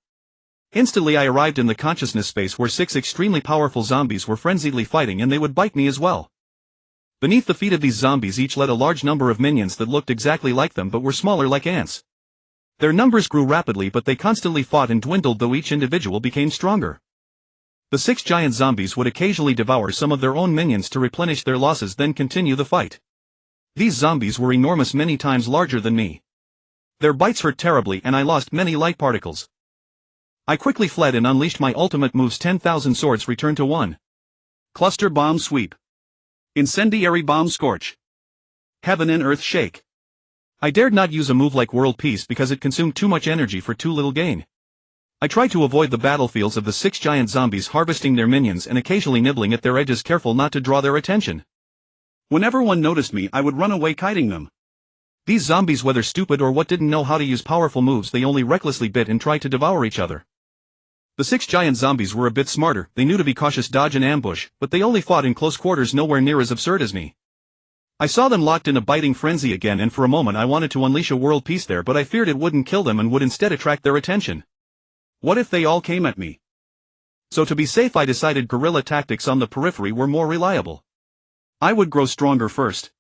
Instantly I arrived in the consciousness space where 6 extremely powerful zombies were frenziedly fighting, and they would bite me as well. Beneath the feet of these zombies each led a large number of minions that looked exactly like them but were smaller, like ants. Their numbers grew rapidly, but they constantly fought and dwindled, though each individual became stronger. The 6 giant zombies would occasionally devour some of their own minions to replenish their losses, then continue the fight. These zombies were enormous, many times larger than me. Their bites hurt terribly and I lost many light particles. I quickly fled and unleashed my ultimate move's 10,000 swords return to 1. Cluster bomb sweep. Incendiary bomb scorch. Heaven and earth shake. I dared not use a move like world peace because it consumed too much energy for too little gain. I tried to avoid the battlefields of the 6 giant zombies, harvesting their minions and occasionally nibbling at their edges, careful not to draw their attention. Whenever one noticed me, I would run away kiting them. These zombies, whether stupid or what, didn't know how to use powerful moves. They only recklessly bit and tried to devour each other. The 6 giant zombies were a bit smarter. They knew to be cautious, dodge and ambush, but they only fought in close quarters, nowhere near as absurd as me. I saw them locked in a biting frenzy again, and for a moment I wanted to unleash a world peace there, but I feared it wouldn't kill them and would instead attract their attention. What if they all came at me? So to be safe, I decided guerrilla tactics on the periphery were more reliable. I would grow stronger first.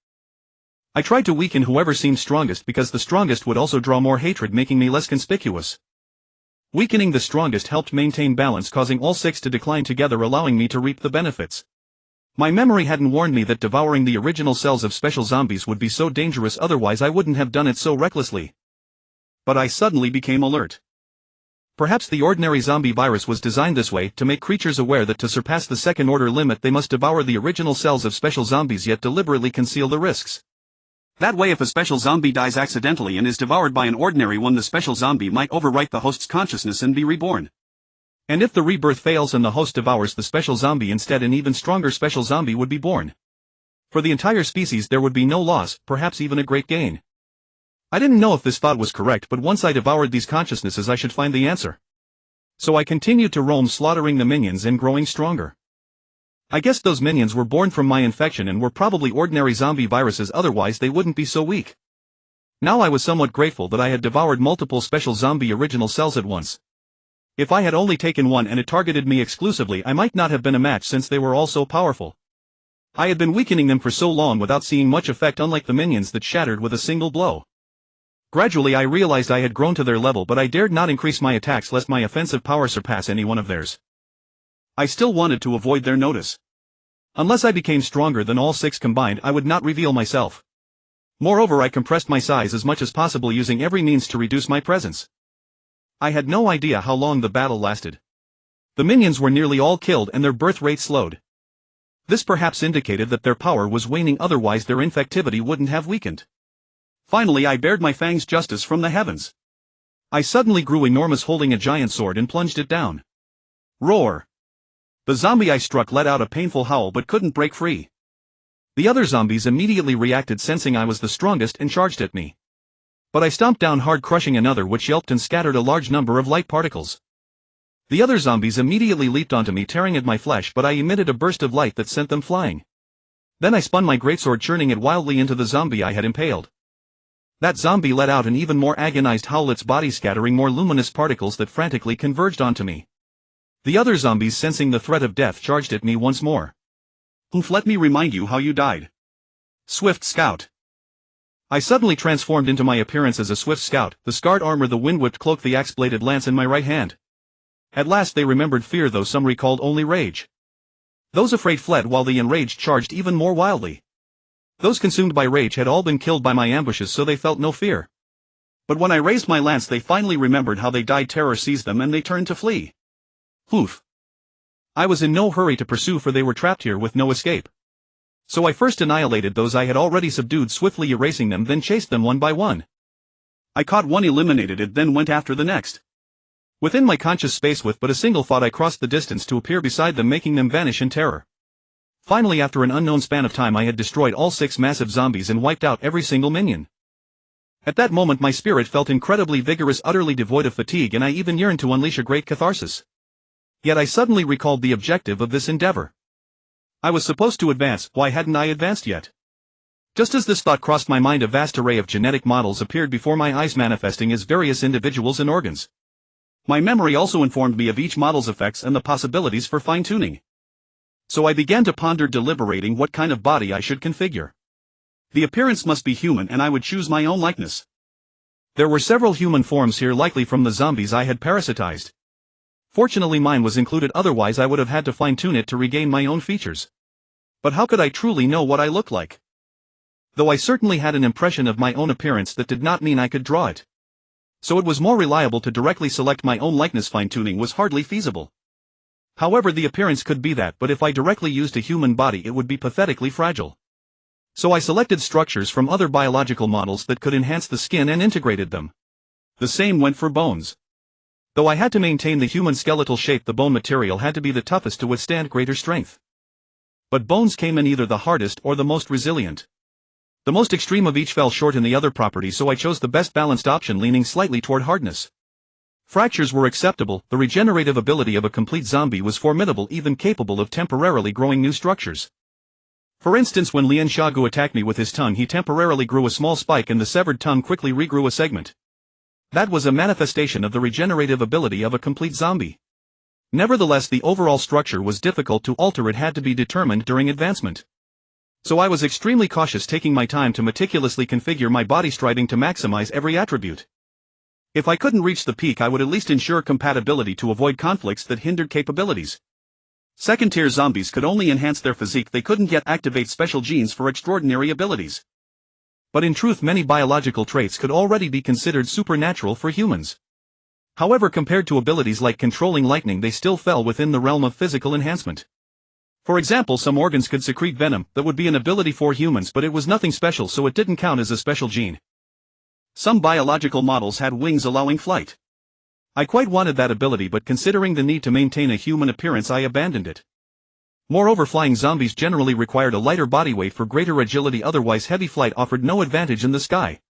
I tried to weaken whoever seemed strongest because the strongest would also draw more hatred, making me less conspicuous. Weakening the strongest helped maintain balance, causing all 6 to decline together, allowing me to reap the benefits. My memory hadn't warned me that devouring the original cells of special zombies would be so dangerous, otherwise I wouldn't have done it so recklessly. But I suddenly became alert. Perhaps the ordinary zombie virus was designed this way, to make creatures aware that to surpass the second-order limit they must devour the original cells of special zombies, yet deliberately conceal the risks. That way, if a special zombie dies accidentally and is devoured by an ordinary one, the special zombie might overwrite the host's consciousness and be reborn. And if the rebirth fails and the host devours the special zombie instead, an even stronger special zombie would be born. For the entire species there would be no loss, perhaps even a great gain. I didn't know if this thought was correct, but once I devoured these consciousnesses I should find the answer. So I continued to roam, slaughtering the minions and growing stronger. I guess those minions were born from my infection and were probably ordinary zombie viruses, otherwise they wouldn't be so weak. Now I was somewhat grateful that I had devoured multiple special zombie original cells at once. If I had only taken one and it targeted me exclusively, I might not have been a match, since they were all so powerful. I had been weakening them for so long without seeing much effect, unlike the minions that shattered with a single blow. Gradually I realized I had grown to their level, but I dared not increase my attacks lest my offensive power surpass any one of theirs. I still wanted to avoid their notice. Unless I became stronger than all 6 combined, I would not reveal myself. Moreover, I compressed my size as much as possible, using every means to reduce my presence. I had no idea how long the battle lasted. The minions were nearly all killed and their birth rate slowed. This perhaps indicated that their power was waning, otherwise their infectivity wouldn't have weakened. Finally I bared my fangs justice from the heavens. I suddenly grew enormous, holding a giant sword, and plunged it down. Roar! The zombie I struck let out a painful howl but couldn't break free. The other zombies immediately reacted, sensing I was the strongest, and charged at me. But I stomped down hard, crushing another, which yelped and scattered a large number of light particles. The other zombies immediately leaped onto me, tearing at my flesh, but I emitted a burst of light that sent them flying. Then I spun my greatsword, churning it wildly into the zombie I had impaled. That zombie let out an even more agonized howl, its body scattering more luminous particles that frantically converged onto me. The other zombies, sensing the threat of death, charged at me once more. Oof, let me remind you how you died. Swift Scout. I suddenly transformed into my appearance as a swift scout, the scarred armor, the wind-whipped cloak, the axe-bladed lance in my right hand. At last they remembered fear, though some recalled only rage. Those afraid fled, while the enraged charged even more wildly. Those consumed by rage had all been killed by my ambushes, so they felt no fear. But when I raised my lance, they finally remembered how they died. Terror seized them and they turned to flee. Oof. I was in no hurry to pursue, for they were trapped here with no escape. So I first annihilated those I had already subdued, swiftly erasing them, then chased them one by one. I caught one, eliminated it, then went after the next. Within my conscious space, with but a single thought, I crossed the distance to appear beside them, making them vanish in terror. Finally, after an unknown span of time, I had destroyed all 6 massive zombies and wiped out every single minion. At that moment my spirit felt incredibly vigorous, utterly devoid of fatigue, and I even yearned to unleash a great catharsis. Yet I suddenly recalled the objective of this endeavor. I was supposed to advance. Why hadn't I advanced yet? Just as this thought crossed my mind, a vast array of genetic models appeared before my eyes, manifesting as various individuals and organs. My memory also informed me of each model's effects and the possibilities for fine-tuning. So I began to ponder, deliberating what kind of body I should configure. The appearance must be human, and I would choose my own likeness. There were several human forms here, likely from the zombies I had parasitized. Fortunately mine was included, otherwise I would have had to fine-tune it to regain my own features. But how could I truly know what I looked like? Though I certainly had an impression of my own appearance, that did not mean I could draw it. So it was more reliable to directly select my own likeness. Fine-tuning was hardly feasible. However, the appearance could be that, but if I directly used a human body it would be pathetically fragile. So I selected structures from other biological models that could enhance the skin and integrated them. The same went for bones. Though I had to maintain the human skeletal shape, the bone material had to be the toughest to withstand greater strength. But bones came in either the hardest or the most resilient. The most extreme of each fell short in the other property, so I chose the best balanced option, leaning slightly toward hardness. Fractures were acceptable. The regenerative ability of a complete zombie was formidable, even capable of temporarily growing new structures. For instance, when Lian Xiaogu attacked me with his tongue, he temporarily grew a small spike and the severed tongue quickly regrew a segment. That was a manifestation of the regenerative ability of a complete zombie. Nevertheless, the overall structure was difficult to alter. It had to be determined during advancement. So I was extremely cautious, taking my time to meticulously configure my body, striving to maximize every attribute. If I couldn't reach the peak, I would at least ensure compatibility to avoid conflicts that hindered capabilities. Second-tier zombies could only enhance their physique, they couldn't yet activate special genes for extraordinary abilities. But in truth, many biological traits could already be considered supernatural for humans. However, compared to abilities like controlling lightning, they still fell within the realm of physical enhancement. For example, some organs could secrete venom. That would be an ability for humans, but it was nothing special, so it didn't count as a special gene. Some biological models had wings allowing flight. I quite wanted that ability, but considering the need to maintain a human appearance, I abandoned it. Moreover, flying zombies generally required a lighter body weight for greater agility, otherwise heavy flight offered no advantage in the sky.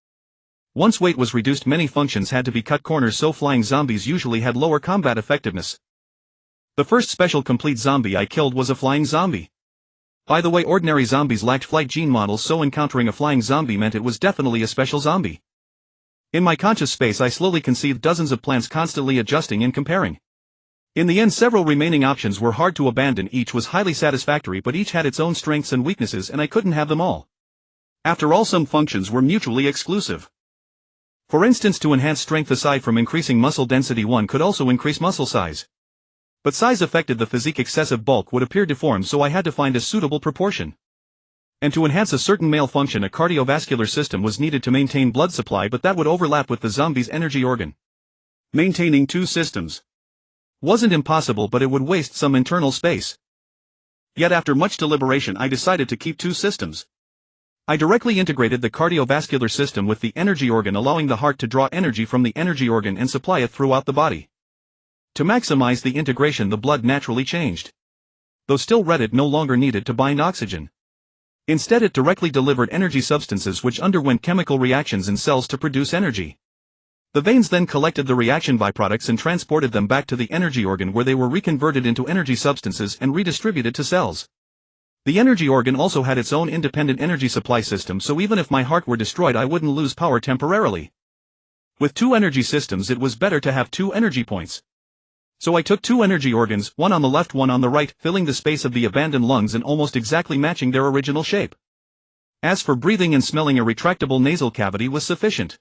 Once weight was reduced, many functions had to be cut corners, so flying zombies usually had lower combat effectiveness. The first special complete zombie I killed was a flying zombie. By the way, ordinary zombies lacked flight gene models, so encountering a flying zombie meant it was definitely a special zombie. In my conscious space, I slowly conceived dozens of plans, constantly adjusting and comparing. In the end, several remaining options were hard to abandon. Each was highly satisfactory, but each had its own strengths and weaknesses, and I couldn't have them all. After all, some functions were mutually exclusive. For instance, to enhance strength, aside from increasing muscle density, one could also increase muscle size. But size affected the physique. Excessive bulk would appear deformed, so I had to find a suitable proportion. And to enhance a certain male function, a cardiovascular system was needed to maintain blood supply, but that would overlap with the zombie's energy organ. Maintaining two systems wasn't impossible, but it would waste some internal space. Yet after much deliberation, I decided to keep two systems. I directly integrated the cardiovascular system with the energy organ, allowing the heart to draw energy from the energy organ and supply it throughout the body. To maximize the integration, the blood naturally changed. Though still red, it no longer needed to bind oxygen. Instead, it directly delivered energy substances which underwent chemical reactions in cells to produce energy. The veins then collected the reaction byproducts and transported them back to the energy organ, where they were reconverted into energy substances and redistributed to cells. The energy organ also had its own independent energy supply system, so even if my heart were destroyed, I wouldn't lose power temporarily. With two energy systems, it was better to have two energy points. So I took two energy organs, one on the left, one on the right, filling the space of the abandoned lungs and almost exactly matching their original shape. As for breathing and smelling, a retractable nasal cavity was sufficient.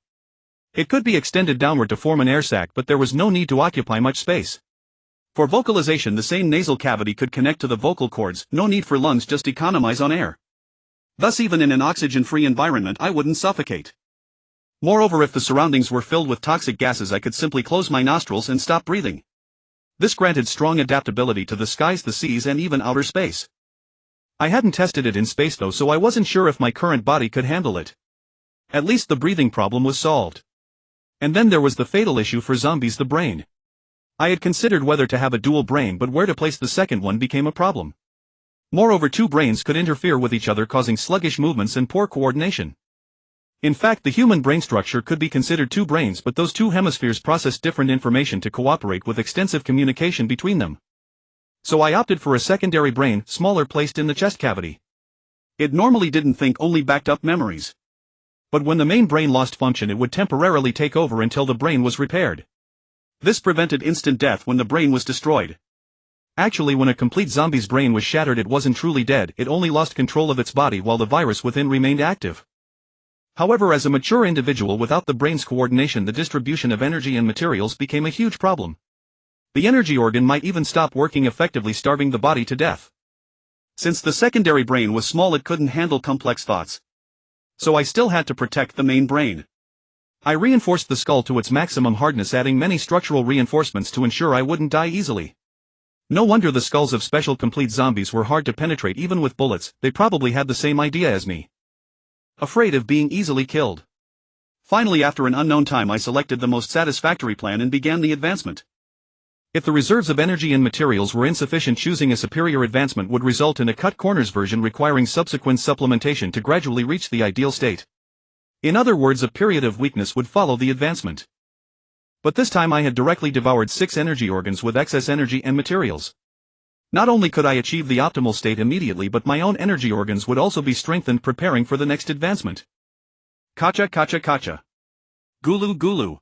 It could be extended downward to form an air sac, but there was no need to occupy much space. For vocalization, the same nasal cavity could connect to the vocal cords, no need for lungs, just economize on air. Thus, even in an oxygen-free environment, I wouldn't suffocate. Moreover, if the surroundings were filled with toxic gases, I could simply close my nostrils and stop breathing. This granted strong adaptability to the skies, the seas, and even outer space. I hadn't tested it in space though, so I wasn't sure if my current body could handle it. At least the breathing problem was solved. And then there was the fatal issue for zombies, the brain. I had considered whether to have a dual brain, but where to place the second one became a problem. Moreover, two brains could interfere with each other, causing sluggish movements and poor coordination. In fact, the human brain structure could be considered two brains, but those two hemispheres processed different information to cooperate, with extensive communication between them. So I opted for a secondary brain, smaller, placed in the chest cavity. It normally didn't think, only backed up memories. But when the main brain lost function, it would temporarily take over until the brain was repaired. This prevented instant death when the brain was destroyed. Actually, when a complete zombie's brain was shattered, it wasn't truly dead, it only lost control of its body while the virus within remained active. However, as a mature individual, without the brain's coordination, the distribution of energy and materials became a huge problem. The energy organ might even stop working effectively, starving the body to death. Since the secondary brain was small, it couldn't handle complex thoughts. So I still had to protect the main brain. I reinforced the skull to its maximum hardness, adding many structural reinforcements to ensure I wouldn't die easily. No wonder the skulls of special complete zombies were hard to penetrate even with bullets. They probably had the same idea as me. Afraid of being easily killed. Finally, after an unknown time, I selected the most satisfactory plan and began the advancement. If the reserves of energy and materials were insufficient, choosing a superior advancement would result in a cut corners version requiring subsequent supplementation to gradually reach the ideal state. In other words, a period of weakness would follow the advancement. But this time I had directly devoured 6 energy organs with excess energy and materials. Not only could I achieve the optimal state immediately, but my own energy organs would also be strengthened, preparing for the next advancement. Kacha kacha kacha. Gulu gulu.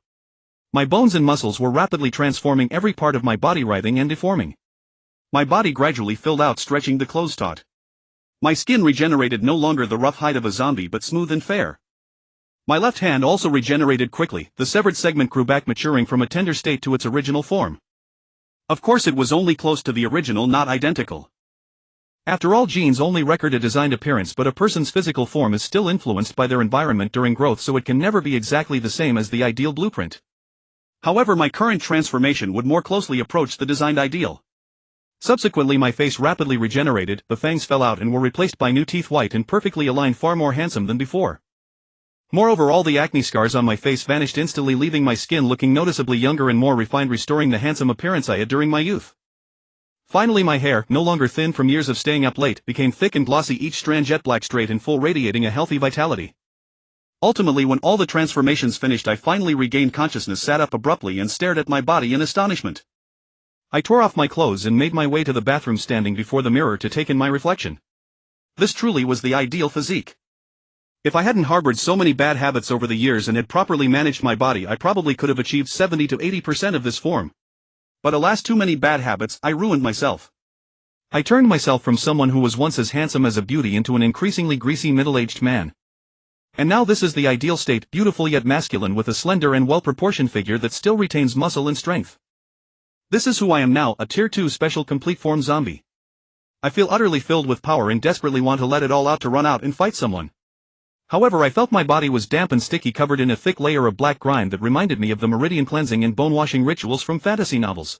My bones and muscles were rapidly transforming, every part of my body writhing and deforming. My body gradually filled out, stretching the clothes taut. My skin regenerated, no longer the rough hide of a zombie but smooth and fair. My left hand also regenerated quickly, the severed segment grew back, maturing from a tender state to its original form. Of course it was only close to the original, not identical. After all, genes only record a designed appearance, but a person's physical form is still influenced by their environment during growth, so it can never be exactly the same as the ideal blueprint. However, my current transformation would more closely approach the designed ideal. Subsequently, my face rapidly regenerated, the fangs fell out and were replaced by new teeth, white and perfectly aligned, far more handsome than before. Moreover, all the acne scars on my face vanished instantly, leaving my skin looking noticeably younger and more refined, restoring the handsome appearance I had during my youth. Finally, my hair, no longer thin from years of staying up late, became thick and glossy, each strand jet black, straight and full, radiating a healthy vitality. Ultimately, when all the transformations finished, I finally regained consciousness, sat up abruptly and stared at my body in astonishment. I tore off my clothes and made my way to the bathroom, standing before the mirror to take in my reflection. This truly was the ideal physique. If I hadn't harbored so many bad habits over the years and had properly managed my body, I probably could have achieved 70 to 80% of this form. But alas, too many bad habits, I ruined myself. I turned myself from someone who was once as handsome as a beauty into an increasingly greasy middle-aged man. And now this is the ideal state, beautiful yet masculine, with a slender and well-proportioned figure that still retains muscle and strength. This is who I am now, a Tier 2 special complete form zombie. I feel utterly filled with power and desperately want to let it all out, to run out and fight someone. However, I felt my body was damp and sticky, covered in a thick layer of black grime that reminded me of the meridian cleansing and bone-washing rituals from fantasy novels.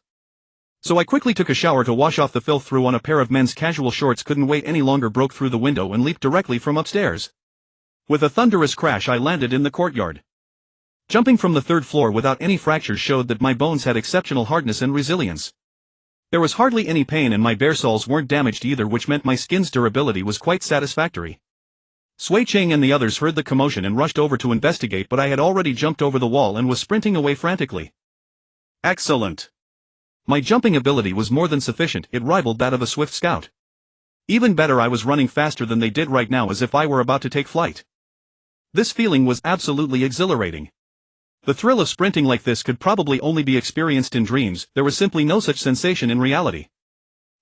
So I quickly took a shower to wash off the filth, threw on a pair of men's casual shorts, couldn't wait any longer, broke through the window and leaped directly from upstairs. With a thunderous crash, I landed in the courtyard. Jumping from the 3rd floor without any fractures showed that my bones had exceptional hardness and resilience. There was hardly any pain and my bare soles weren't damaged either, which meant my skin's durability was quite satisfactory. Sui Cheng and the others heard the commotion and rushed over to investigate, but I had already jumped over the wall and was sprinting away frantically. Excellent! My jumping ability was more than sufficient, it rivaled that of a swift scout. Even better, I was running faster than they did right now, as if I were about to take flight. This feeling was absolutely exhilarating. The thrill of sprinting like this could probably only be experienced in dreams, there was simply no such sensation in reality.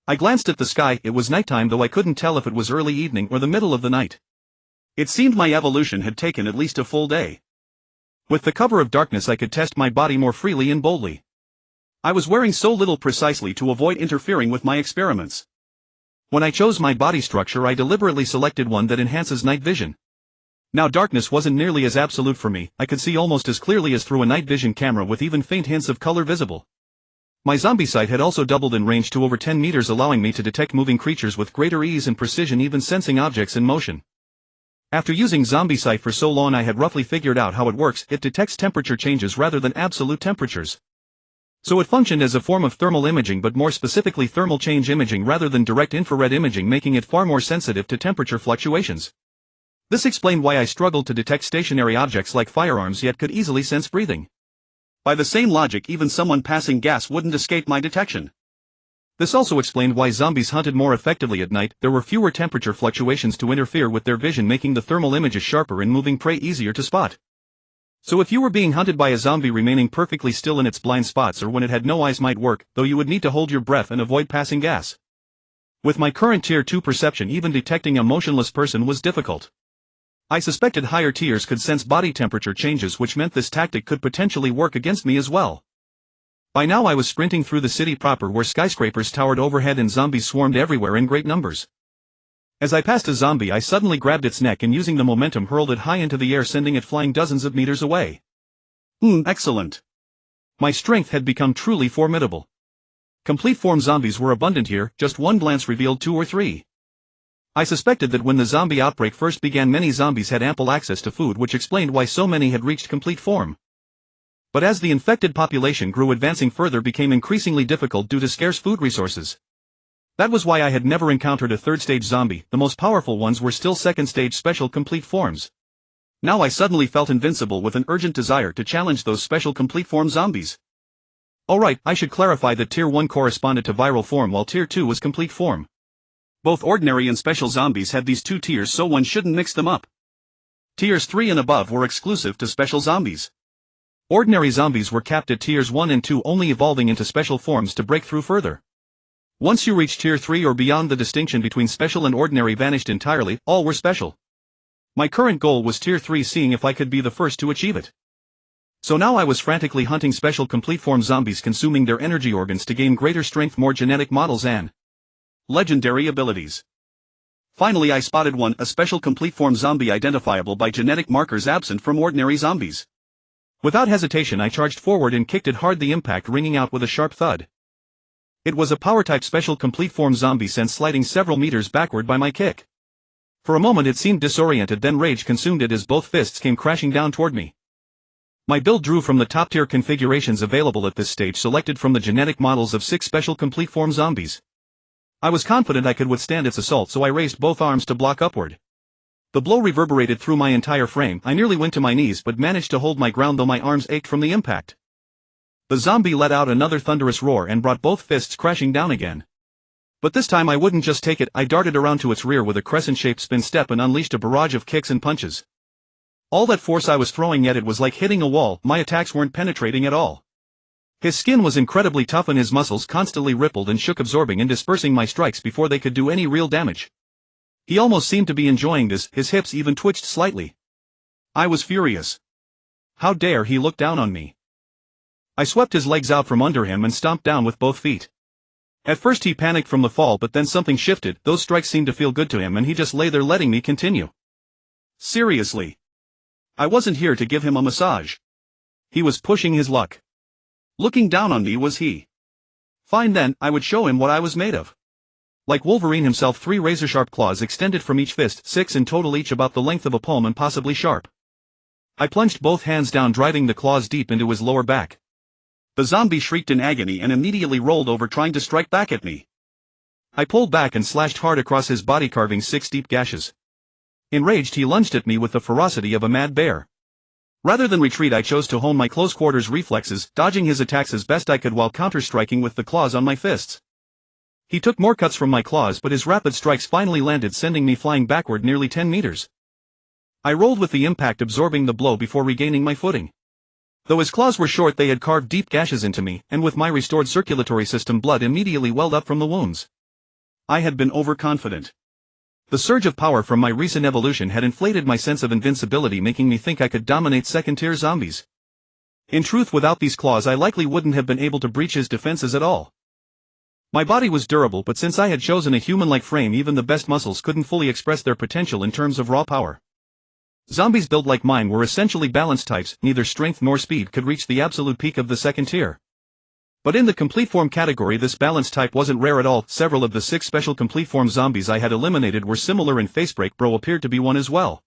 I glanced at the sky, it was nighttime, though I couldn't tell if it was early evening or the middle of the night. It seemed my evolution had taken at least a full day. With the cover of darkness I could test my body more freely and boldly. I was wearing so little precisely to avoid interfering with my experiments. When I chose my body structure, I deliberately selected one that enhances night vision. Now darkness wasn't nearly as absolute for me, I could see almost as clearly as through a night vision camera, with even faint hints of color visible. My zombie sight had also doubled in range to over 10 meters, allowing me to detect moving creatures with greater ease and precision, even sensing objects in motion. After using zombie sight for so long, I had roughly figured out how it works. It detects temperature changes rather than absolute temperatures. So it functioned as a form of thermal imaging, but more specifically thermal change imaging rather than direct infrared imaging, making it far more sensitive to temperature fluctuations. This explained why I struggled to detect stationary objects like firearms, yet could easily sense breathing. By the same logic, even someone passing gas wouldn't escape my detection. This also explained why zombies hunted more effectively at night. There were fewer temperature fluctuations to interfere with their vision, making the thermal images sharper and moving prey easier to spot. So if you were being hunted by a zombie, remaining perfectly still in its blind spots or when it had no eyes might work, though you would need to hold your breath and avoid passing gas. With my current Tier 2 perception, even detecting a motionless person was difficult. I suspected higher tiers could sense body temperature changes, which meant this tactic could potentially work against me as well. By now I was sprinting through the city proper, where skyscrapers towered overhead and zombies swarmed everywhere in great numbers. As I passed a zombie, I suddenly grabbed its neck and, using the momentum, hurled it high into the air, sending it flying dozens of meters away. Excellent. My strength had become truly formidable. Complete form zombies were abundant here, just one glance revealed 2 or 3. I suspected that when the zombie outbreak first began many zombies had ample access to food, which explained why so many had reached complete form. But as the infected population grew, advancing further became increasingly difficult due to scarce food resources. That was why I had never encountered a third-stage zombie. The most powerful ones were still second-stage special complete forms. Now I suddenly felt invincible with an urgent desire to challenge those special complete form zombies. Alright, I should clarify that Tier 1 corresponded to viral form while Tier 2 was complete form. Both ordinary and special zombies had these two tiers, so one shouldn't mix them up. Tiers 3 and above were exclusive to special zombies. Ordinary zombies were capped at Tiers 1 and 2, only evolving into special forms to break through further. Once you reach Tier 3 or beyond, the distinction between special and ordinary vanished entirely, all were special. My current goal was Tier 3, seeing if I could be the first to achieve it. So now I was frantically hunting special complete form zombies, consuming their energy organs to gain greater strength, more genetic models, and legendary abilities. Finally I spotted one, a special complete form zombie identifiable by genetic markers absent from ordinary zombies. Without hesitation I charged forward and kicked it hard, the impact ringing out with a sharp thud. It was a power-type special complete form zombie, sent sliding several meters backward by my kick. For a moment it seemed disoriented, then rage consumed it as both fists came crashing down toward me. My build drew from the top-tier configurations available at this stage, selected from the genetic models of 6 special complete form zombies. I was confident I could withstand its assault, so I raised both arms to block upward. The blow reverberated through my entire frame. I nearly went to my knees but managed to hold my ground, though my arms ached from the impact. The zombie let out another thunderous roar and brought both fists crashing down again. But this time I wouldn't just take it, I darted around to its rear with a crescent-shaped spin step and unleashed a barrage of kicks and punches. All that force I was throwing, yet it was like hitting a wall. My attacks weren't penetrating at all. His skin was incredibly tough and his muscles constantly rippled and shook, absorbing and dispersing my strikes before they could do any real damage. He almost seemed to be enjoying this, his hips even twitched slightly. I was furious. How dare he look down on me? I swept his legs out from under him and stomped down with both feet. At first he panicked from the fall, but then something shifted. Those strikes seemed to feel good to him and he just lay there letting me continue. Seriously. I wasn't here to give him a massage. He was pushing his luck. Looking down on me was he. Fine then, I would show him what I was made of. Like Wolverine himself, 3 razor-sharp claws extended from each fist, 6 in total, each about the length of a palm and possibly sharp. I plunged both hands down, driving the claws deep into his lower back. The zombie shrieked in agony and immediately rolled over, trying to strike back at me. I pulled back and slashed hard across his body, carving 6 deep gashes. Enraged, he lunged at me with the ferocity of a mad bear. Rather than retreat, I chose to hone my close-quarters reflexes, dodging his attacks as best I could while counter-striking with the claws on my fists. He took more cuts from my claws, but his rapid strikes finally landed, sending me flying backward nearly 10 meters. I rolled with the impact, absorbing the blow before regaining my footing. Though his claws were short, they had carved deep gashes into me, and with my restored circulatory system, blood immediately welled up from the wounds. I had been overconfident. The surge of power from my recent evolution had inflated my sense of invincibility, making me think I could dominate second-tier zombies. In truth, without these claws I likely wouldn't have been able to breach his defenses at all. My body was durable, but since I had chosen a human-like frame, even the best muscles couldn't fully express their potential in terms of raw power. Zombies built like mine were essentially balanced types, neither strength nor speed could reach the absolute peak of the second tier. But in the complete form category, this balanced type wasn't rare at all. Several of the 6 special complete form zombies I had eliminated were similar in facebreak. Bro appeared to be one as well.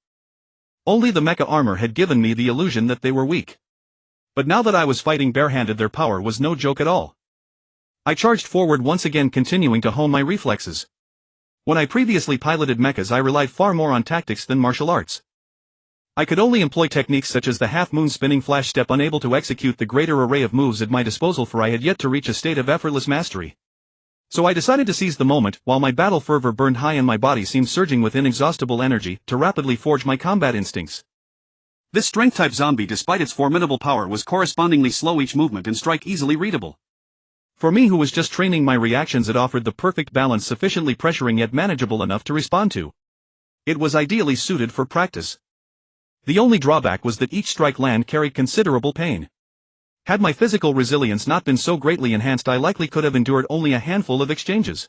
Only the mecha armor had given me the illusion that they were weak. But now that I was fighting barehanded, their power was no joke at all. I charged forward once again, continuing to hone my reflexes. When I previously piloted mechas, I relied far more on tactics than martial arts. I could only employ techniques such as the half-moon spinning flash step, unable to execute the greater array of moves at my disposal, for I had yet to reach a state of effortless mastery. So I decided to seize the moment, while my battle fervor burned high and my body seemed surging with inexhaustible energy, to rapidly forge my combat instincts. This strength-type zombie, despite its formidable power, was correspondingly slow, each movement and strike easily readable. For me, who was just training my reactions, it offered the perfect balance, sufficiently pressuring yet manageable enough to respond to. It was ideally suited for practice. The only drawback was that each strike land carried considerable pain. Had my physical resilience not been so greatly enhanced, I likely could have endured only a handful of exchanges.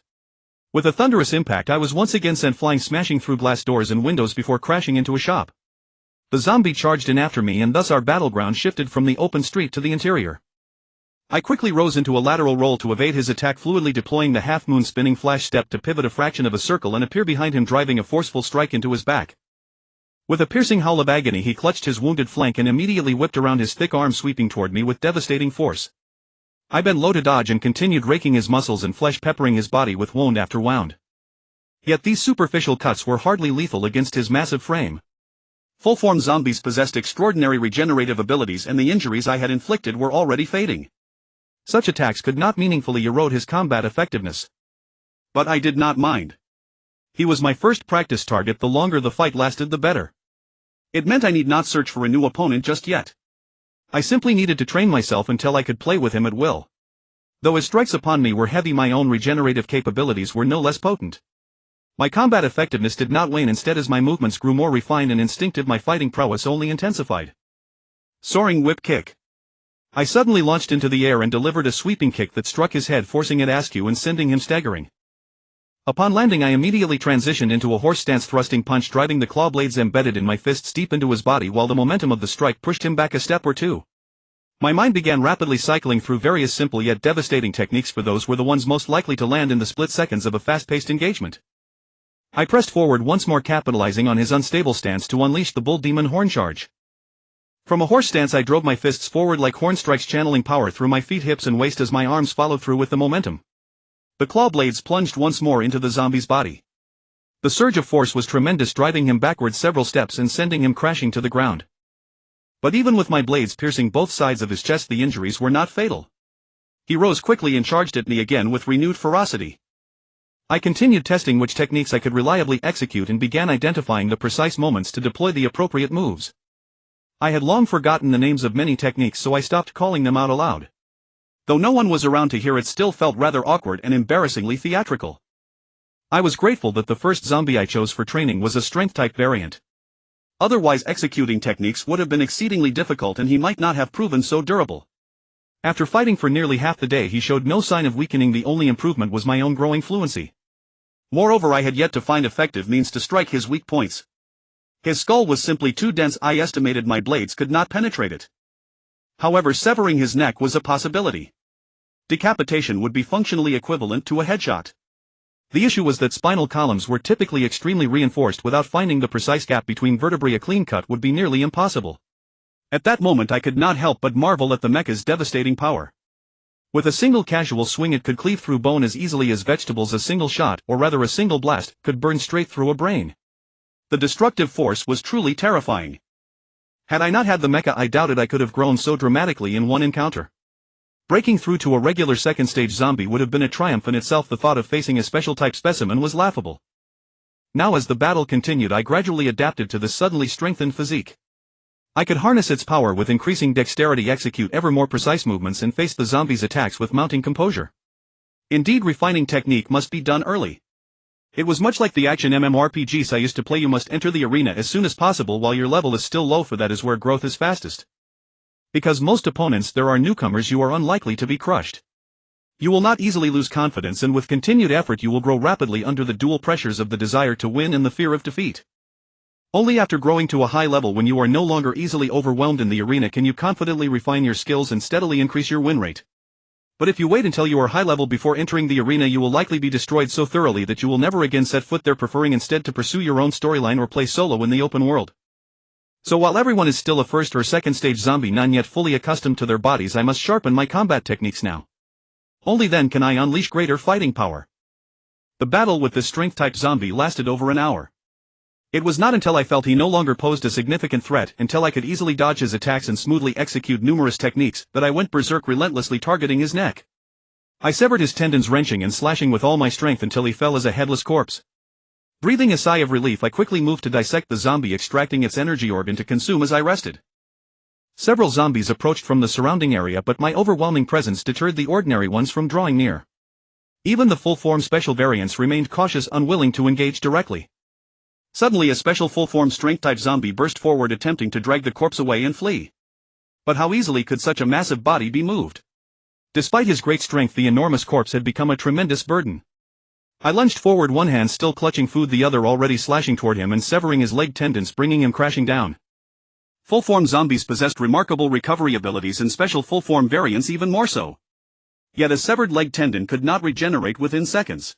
With a thunderous impact, I was once again sent flying, smashing through glass doors and windows before crashing into a shop. The zombie charged in after me and thus our battleground shifted from the open street to the interior. I quickly rose into a lateral roll to evade his attack, fluidly deploying the half-moon spinning flash step to pivot a fraction of a circle and appear behind him, driving a forceful strike into his back. With a piercing howl of agony he clutched his wounded flank and immediately whipped around, his thick arm sweeping toward me with devastating force. I bent low to dodge and continued raking his muscles and flesh, peppering his body with wound after wound. Yet these superficial cuts were hardly lethal against his massive frame. Full-form zombies possessed extraordinary regenerative abilities, and the injuries I had inflicted were already fading. Such attacks could not meaningfully erode his combat effectiveness. But I did not mind. He was my first practice target. The longer the fight lasted, the better. It meant I need not search for a new opponent just yet. I simply needed to train myself until I could play with him at will. Though his strikes upon me were heavy, my own regenerative capabilities were no less potent. My combat effectiveness did not wane. Instead, as my movements grew more refined and instinctive, my fighting prowess only intensified. Soaring whip kick. I suddenly launched into the air and delivered a sweeping kick that struck his head, forcing it askew and sending him staggering. Upon landing, I immediately transitioned into a horse stance thrusting punch, driving the claw blades embedded in my fists deep into his body while the momentum of the strike pushed him back a step or two. My mind began rapidly cycling through various simple yet devastating techniques, for those were the ones most likely to land in the split seconds of a fast-paced engagement. I pressed forward once more, capitalizing on his unstable stance to unleash the bull demon horn charge. From a horse stance I drove my fists forward like horn strikes, channeling power through my feet, hips and waist as my arms followed through with the momentum. The claw blades plunged once more into the zombie's body. The surge of force was tremendous, driving him backward several steps and sending him crashing to the ground. But even with my blades piercing both sides of his chest, the injuries were not fatal. He rose quickly and charged at me again with renewed ferocity. I continued testing which techniques I could reliably execute and began identifying the precise moments to deploy the appropriate moves. I had long forgotten the names of many techniques, so I stopped calling them out aloud. Though no one was around to hear, it still felt rather awkward and embarrassingly theatrical. I was grateful that the first zombie I chose for training was a strength-type variant. Otherwise, executing techniques would have been exceedingly difficult and he might not have proven so durable. After fighting for nearly half the day, he showed no sign of weakening. The only improvement was my own growing fluency. Moreover, I had yet to find effective means to strike his weak points. His skull was simply too dense. I estimated my blades could not penetrate it. However, severing his neck was a possibility. Decapitation would be functionally equivalent to a headshot. The issue was that spinal columns were typically extremely reinforced. Without finding the precise gap between vertebrae, a clean cut would be nearly impossible. At that moment I could not help but marvel at the mecha's devastating power. With a single casual swing it could cleave through bone as easily as vegetables. A single shot, or rather a single blast, could burn straight through a brain. The destructive force was truly terrifying. Had I not had the mecha, I doubted I could have grown so dramatically in one encounter. Breaking through to a regular second-stage zombie would have been a triumph in itself. The thought of facing a special-type specimen was laughable. Now, as the battle continued, I gradually adapted to this suddenly strengthened physique. I could harness its power with increasing dexterity, execute ever more precise movements, and face the zombie's attacks with mounting composure. Indeed, refining technique must be done early. It was much like the action MMORPGs I used to play. You must enter the arena as soon as possible while your level is still low, for that is where growth is fastest. Because most opponents there are newcomers, you are unlikely to be crushed. You will not easily lose confidence, and with continued effort you will grow rapidly under the dual pressures of the desire to win and the fear of defeat. Only after growing to a high level, when you are no longer easily overwhelmed in the arena, can you confidently refine your skills and steadily increase your win rate. But if you wait until you are high level before entering the arena, you will likely be destroyed so thoroughly that you will never again set foot there, preferring instead to pursue your own storyline or play solo in the open world. So while everyone is still a first or second stage zombie, none yet fully accustomed to their bodies, I must sharpen my combat techniques now. Only then can I unleash greater fighting power. The battle with this strength-type zombie lasted over an hour. It was not until I felt he no longer posed a significant threat, until I could easily dodge his attacks and smoothly execute numerous techniques, that I went berserk, relentlessly targeting his neck. I severed his tendons, wrenching and slashing with all my strength until he fell as a headless corpse. Breathing a sigh of relief, I quickly moved to dissect the zombie, extracting its energy organ to consume as I rested. Several zombies approached from the surrounding area, but my overwhelming presence deterred the ordinary ones from drawing near. Even the full-form special variants remained cautious, unwilling to engage directly. Suddenly a special full-form strength-type zombie burst forward, attempting to drag the corpse away and flee. But how easily could such a massive body be moved? Despite his great strength, the enormous corpse had become a tremendous burden. I lunged forward, one hand still clutching food, the other already slashing toward him and severing his leg tendons, bringing him crashing down. Full-form zombies possessed remarkable recovery abilities and special full-form variants even more so. Yet a severed leg tendon could not regenerate within seconds.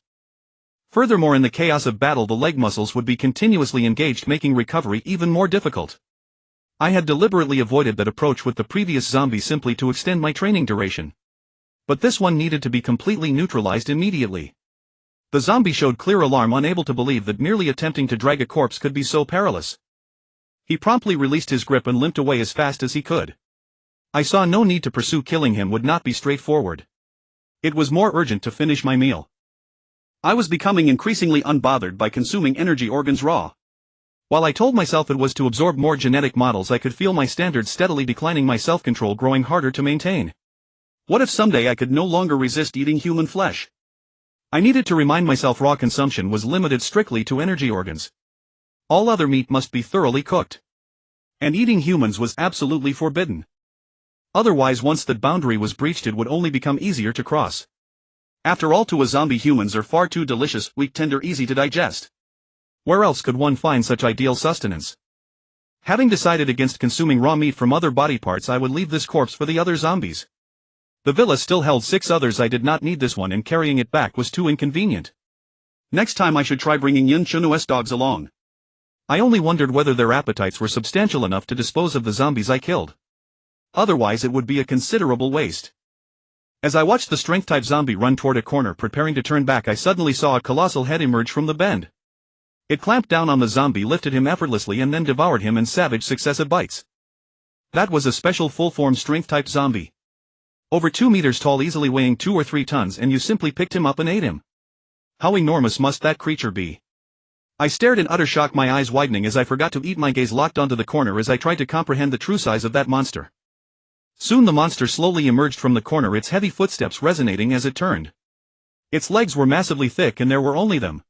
Furthermore, in the chaos of battle, the leg muscles would be continuously engaged, making recovery even more difficult. I had deliberately avoided that approach with the previous zombie simply to extend my training duration. But this one needed to be completely neutralized immediately. The zombie showed clear alarm, unable to believe that merely attempting to drag a corpse could be so perilous. He promptly released his grip and limped away as fast as he could. I saw no need to pursue. Killing him would not be straightforward. It was more urgent to finish my meal. I was becoming increasingly unbothered by consuming energy organs raw. While I told myself it was to absorb more genetic models, I could feel my standards steadily declining, my self-control growing harder to maintain. What if someday I could no longer resist eating human flesh? I needed to remind myself raw consumption was limited strictly to energy organs. All other meat must be thoroughly cooked. And eating humans was absolutely forbidden. Otherwise, once that boundary was breached, it would only become easier to cross. After all, to a zombie, humans are far too delicious, weak, tender, easy to digest. Where else could one find such ideal sustenance? Having decided against consuming raw meat from other body parts, I would leave this corpse for the other zombies. The villa still held 6 others. I did not need this one, and carrying it back was too inconvenient. Next time I should try bringing Yun Chunu's dogs along. I only wondered whether their appetites were substantial enough to dispose of the zombies I killed. Otherwise it would be a considerable waste. As I watched the strength-type zombie run toward a corner preparing to turn back, I suddenly saw a colossal head emerge from the bend. It clamped down on the zombie, lifted him effortlessly, and then devoured him in savage successive bites. That was a special full-form strength-type zombie. Over 2 meters tall, easily weighing 2 or 3 tons, and you simply picked him up and ate him. How enormous must that creature be? I stared in utter shock, my eyes widening as I forgot to eat, my gaze locked onto the corner as I tried to comprehend the true size of that monster. Soon the monster slowly emerged from the corner, its heavy footsteps resonating as it turned. Its legs were massively thick and there were only them.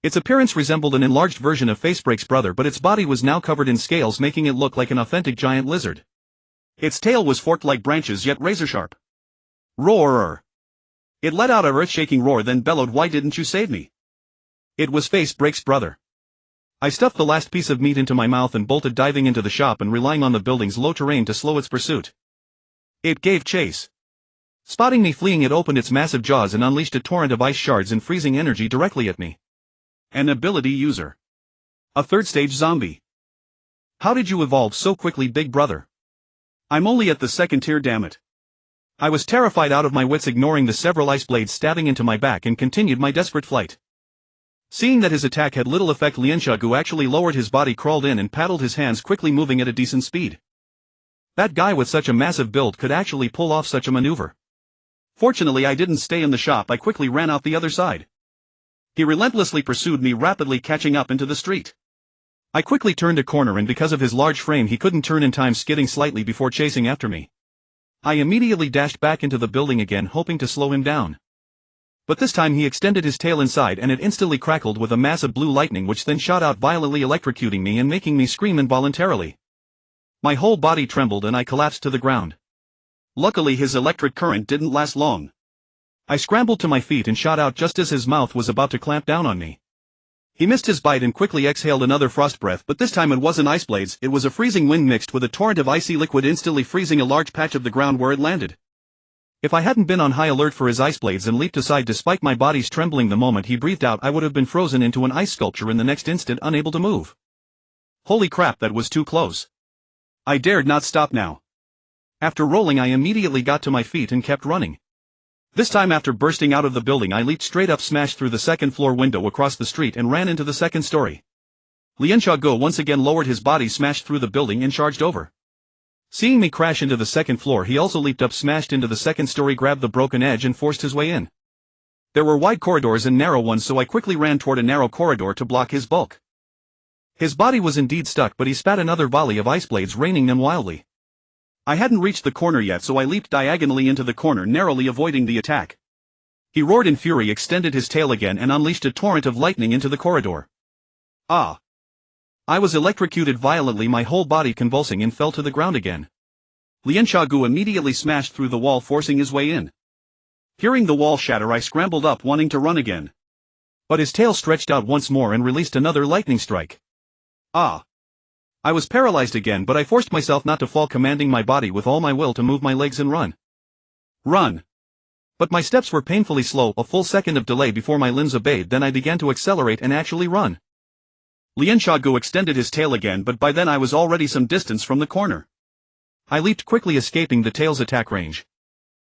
Its appearance resembled an enlarged version of Facebreak's brother, but its body was now covered in scales, making it look like an authentic giant lizard. Its tail was forked like branches, yet razor-sharp. Roar! It let out a earth-shaking roar, then bellowed, "Why didn't you save me?" It was Facebreak's brother. I stuffed the last piece of meat into my mouth and bolted, diving into the shop and relying on the building's low terrain to slow its pursuit. It gave chase. Spotting me fleeing, it opened its massive jaws and unleashed a torrent of ice shards and freezing energy directly at me. An ability user. A 3rd-stage zombie. How did you evolve so quickly, big brother? I'm only at the 2nd tier, damn it. I was terrified out of my wits, ignoring the several ice blades stabbing into my back, and continued my desperate flight. Seeing that his attack had little effect, Lianshagu actually lowered his body, crawled in, and paddled his hands, quickly moving at a decent speed. That guy with such a massive build could actually pull off such a maneuver. Fortunately, I didn't stay in the shop. I quickly ran out the other side. He relentlessly pursued me, rapidly catching up into the street. I quickly turned a corner, and because of his large frame he couldn't turn in time, skidding slightly before chasing after me. I immediately dashed back into the building again, hoping to slow him down. But this time he extended his tail inside, and it instantly crackled with a mass of blue lightning, which then shot out, violently electrocuting me and making me scream involuntarily. My whole body trembled and I collapsed to the ground. Luckily his electric current didn't last long. I scrambled to my feet and shot out just as his mouth was about to clamp down on me. He missed his bite and quickly exhaled another frost breath, but this time it wasn't ice blades, it was a freezing wind mixed with a torrent of icy liquid, instantly freezing a large patch of the ground where it landed. If I hadn't been on high alert for his ice blades and leaped aside despite my body's trembling the moment he breathed out, I would have been frozen into an ice sculpture in the next instant, unable to move. Holy crap, that was too close. I dared not stop now. After rolling, I immediately got to my feet and kept running. This time, after bursting out of the building, I leaped straight up, smashed through the 2nd floor window across the street, and ran into the 2nd story. Lianshagu once again lowered his body, smashed through the building, and charged over. Seeing me crash into the 2nd floor, he also leaped up, smashed into the 2nd story, grabbed the broken edge, and forced his way in. There were wide corridors and narrow ones, so I quickly ran toward a narrow corridor to block his bulk. His body was indeed stuck, but he spat another volley of ice blades, raining them wildly. I hadn't reached the corner yet, so I leaped diagonally into the corner, narrowly avoiding the attack. He roared in fury, extended his tail again, and unleashed a torrent of lightning into the corridor. Ah! I was electrocuted violently, my whole body convulsing, and fell to the ground again. Lianshagu immediately smashed through the wall, forcing his way in. Hearing the wall shatter, I scrambled up, wanting to run again. But his tail stretched out once more and released another lightning strike. Ah! I was paralyzed again, but I forced myself not to fall, commanding my body with all my will to move my legs and run. Run! But my steps were painfully slow, a full second of delay before my limbs obeyed, then I began to accelerate and actually run. Lianxiaogu extended his tail again, but by then I was already some distance from the corner. I leaped quickly, escaping the tail's attack range.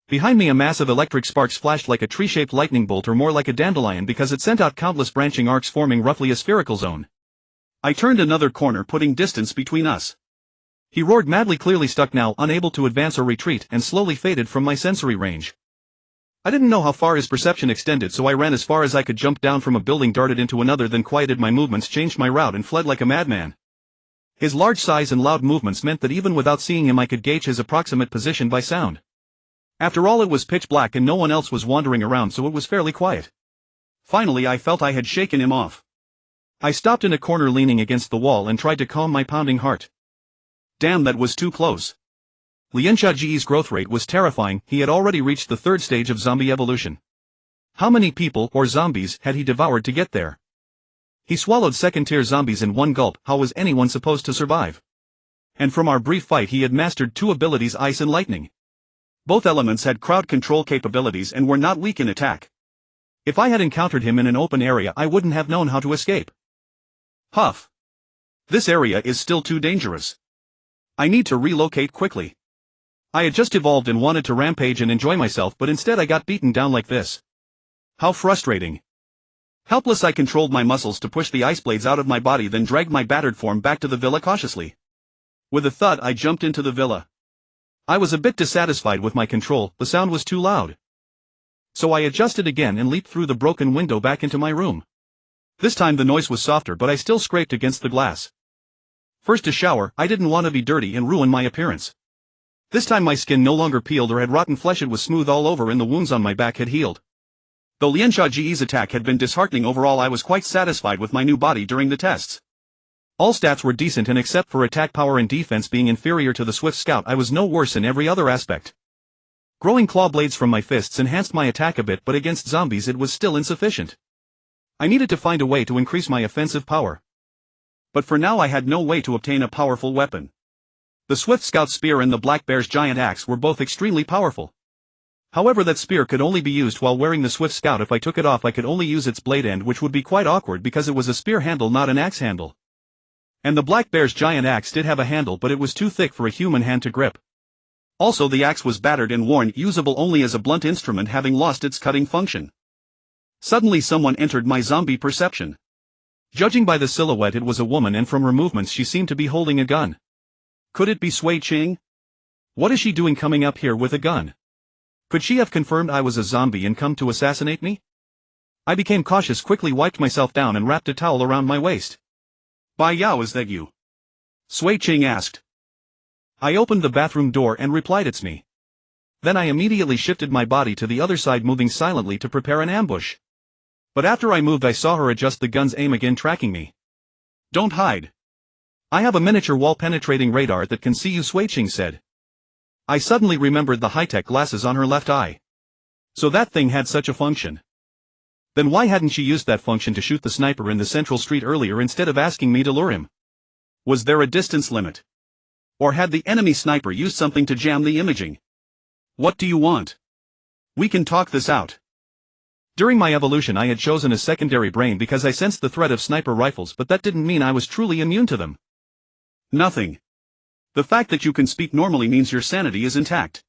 Behind me a mass of electric sparks flashed like a tree-shaped lightning bolt, or more like a dandelion, because it sent out countless branching arcs forming roughly a spherical zone. I turned another corner, putting distance between us. He roared madly, clearly stuck now, unable to advance or retreat, and slowly faded from my sensory range. I didn't know how far his perception extended, so I ran as far as I could, jumped down from a building, darted into another, then quieted my movements, changed my route, and fled like a madman. His large size and loud movements meant that even without seeing him I could gauge his approximate position by sound. After all, it was pitch black and no one else was wandering around, so it was fairly quiet. Finally I felt I had shaken him off. I stopped in a corner, leaning against the wall, and tried to calm my pounding heart. Damn, that was too close. Lianxiaogu's growth rate was terrifying. He had already reached the third stage of zombie evolution. How many people, or zombies, had he devoured to get there? He swallowed second-tier zombies in one gulp. How was anyone supposed to survive? And from our brief fight he had mastered two abilities, ice and lightning. Both elements had crowd control capabilities and were not weak in attack. If I had encountered him in an open area, I wouldn't have known how to escape. Huff. This area is still too dangerous. I need to relocate quickly. I had just evolved and wanted to rampage and enjoy myself, but instead I got beaten down like this. How frustrating. Helpless, I controlled my muscles to push the ice blades out of my body, then dragged my battered form back to the villa cautiously. With a thud I jumped into the villa. I was a bit dissatisfied with my control, the sound was too loud. So I adjusted again and leaped through the broken window back into my room. This time the noise was softer, but I still scraped against the glass. First, a shower. I didn't want to be dirty and ruin my appearance. This time my skin no longer peeled or had rotten flesh, it was smooth all over and the wounds on my back had healed. Though Lianxiaogu's attack had been disheartening, overall I was quite satisfied with my new body during the tests. All stats were decent, and except for attack power and defense being inferior to the Swift Scout, I was no worse in every other aspect. Growing claw blades from my fists enhanced my attack a bit, but against zombies it was still insufficient. I needed to find a way to increase my offensive power. But for now I had no way to obtain a powerful weapon. The Swift Scout's spear and the Black Bear's giant axe were both extremely powerful. However, that spear could only be used while wearing the Swift Scout. If I took it off I could only use its blade end, which would be quite awkward because it was a spear handle, not an axe handle. And the Black Bear's giant axe did have a handle, but it was too thick for a human hand to grip. Also, the axe was battered and worn, usable only as a blunt instrument, having lost its cutting function. Suddenly someone entered my zombie perception. Judging by the silhouette it was a woman, and from her movements she seemed to be holding a gun. Could it be Sui Qing? What is she doing coming up here with a gun? Could she have confirmed I was a zombie and come to assassinate me? I became cautious, quickly wiped myself down and wrapped a towel around my waist. Bai Yao, is that you? Sui Qing asked. I opened the bathroom door and replied, it's me. Then I immediately shifted my body to the other side, moving silently to prepare an ambush. But after I moved I saw her adjust the gun's aim again, tracking me. Don't hide. I have a miniature wall-penetrating radar that can see you, Sui Qing said. I suddenly remembered the high-tech glasses on her left eye. So that thing had such a function. Then why hadn't she used that function to shoot the sniper in the central street earlier instead of asking me to lure him? Was there a distance limit? Or had the enemy sniper used something to jam the imaging? What do you want? We can talk this out. During my evolution I had chosen a secondary brain because I sensed the threat of sniper rifles, but that didn't mean I was truly immune to them. Nothing. The fact that you can speak normally means your sanity is intact.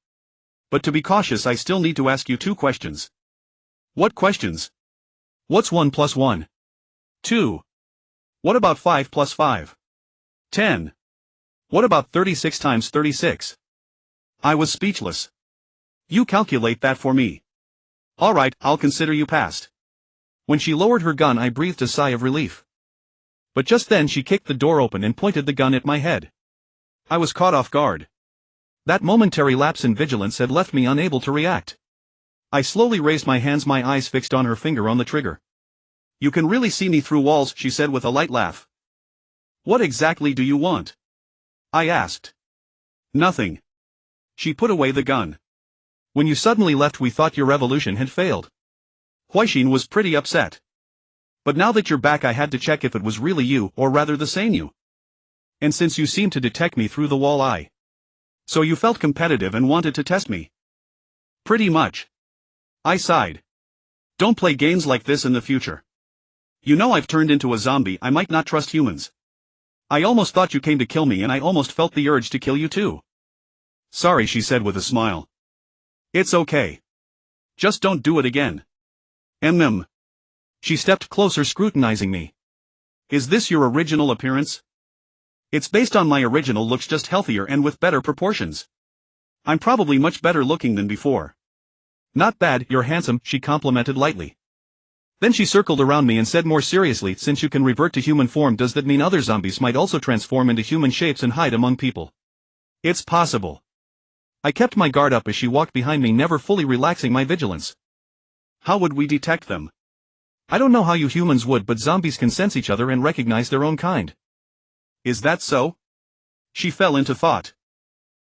But to be cautious I still need to ask you 2 questions. What questions? What's 1 plus 1? 2. What about 5 plus 5? 10. What about 36 times 36? I was speechless. You calculate that for me. Alright, I'll consider you passed. When she lowered her gun I breathed a sigh of relief. But just then she kicked the door open and pointed the gun at my head. I was caught off guard. That momentary lapse in vigilance had left me unable to react. I slowly raised my hands, my eyes fixed on her finger on the trigger. You can really see me through walls, she said with a light laugh. What exactly do you want? I asked. Nothing. She put away the gun. When you suddenly left we thought your revolution had failed. Huixin was pretty upset. But now that you're back I had to check if it was really you, or rather the same you. And since you seemed to detect me through the wall eye. So you felt competitive and wanted to test me. Pretty much. I sighed. Don't play games like this in the future. You know I've turned into a zombie, I might not trust humans. I almost thought you came to kill me and I almost felt the urge to kill you too. Sorry, she said with a smile. It's okay. Just don't do it again. She stepped closer, scrutinizing me. Is this your original appearance? It's based on my original looks, just healthier and with better proportions. I'm probably much better looking than before. Not bad, you're handsome, she complimented lightly. Then she circled around me and said more seriously, since you can revert to human form, does that mean other zombies might also transform into human shapes and hide among people? It's possible. I kept my guard up as she walked behind me, never fully relaxing my vigilance. How would we detect them? I don't know how you humans would, but zombies can sense each other and recognize their own kind. Is that so? She fell into thought.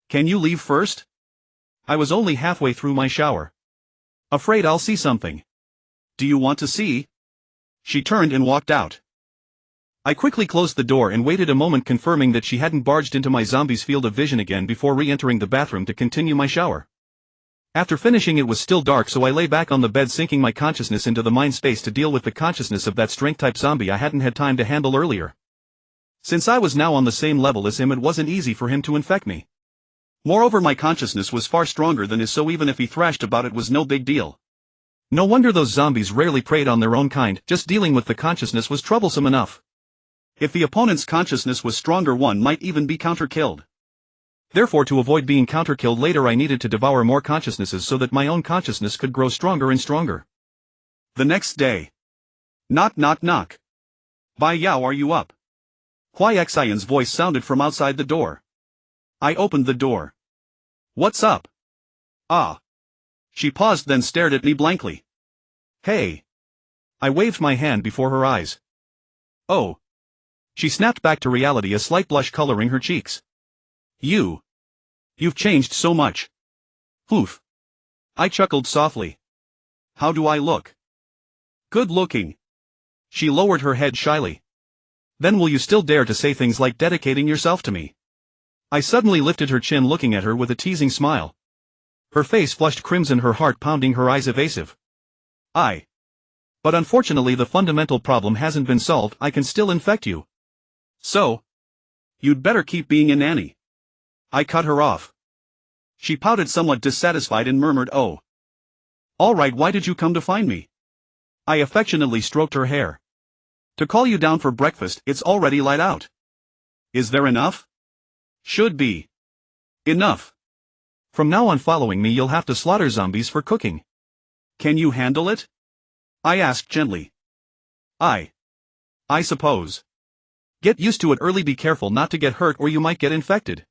Can you leave first? I was only halfway through my shower. Afraid I'll see something. Do you want to see? She turned and walked out. I quickly closed the door and waited a moment, confirming that she hadn't barged into my zombie's field of vision again before re-entering the bathroom to continue my shower. After finishing, it was still dark, so I lay back on the bed, sinking my consciousness into the mind space to deal with the consciousness of that strength-type zombie I hadn't had time to handle earlier. Since I was now on the same level as him, it wasn't easy for him to infect me. Moreover, my consciousness was far stronger than his, so even if he thrashed about, it was no big deal. No wonder those zombies rarely preyed on their own kind, just dealing with the consciousness was troublesome enough. If the opponent's consciousness was stronger, one might even be counter-killed. Therefore, to avoid being counter-killed later, I needed to devour more consciousnesses so that my own consciousness could grow stronger and stronger. The next day. Knock knock knock. Bai Yao, are you up? Huai Xian's voice sounded from outside the door. I opened the door. What's up? Ah. She paused, then stared at me blankly. Hey. I waved my hand before her eyes. Oh. She snapped back to reality, a slight blush coloring her cheeks. You've changed so much. Oof. I chuckled softly. How do I look? Good looking. She lowered her head shyly. Then will you still dare to say things like dedicating yourself to me? I suddenly lifted her chin, looking at her with a teasing smile. Her face flushed crimson, her heart pounding, her eyes evasive. But unfortunately the fundamental problem hasn't been solved. I can still infect you. So? You'd better keep being a nanny. I cut her off. She pouted, somewhat dissatisfied, and murmured, oh. All right, why did you come to find me? I affectionately stroked her hair. To call you down for breakfast, it's already light out. Is there enough? Should be. Enough. From now on, following me, you'll have to slaughter zombies for cooking. Can you handle it? I asked gently. I suppose. Get used to it early, be careful not to get hurt or you might get infected.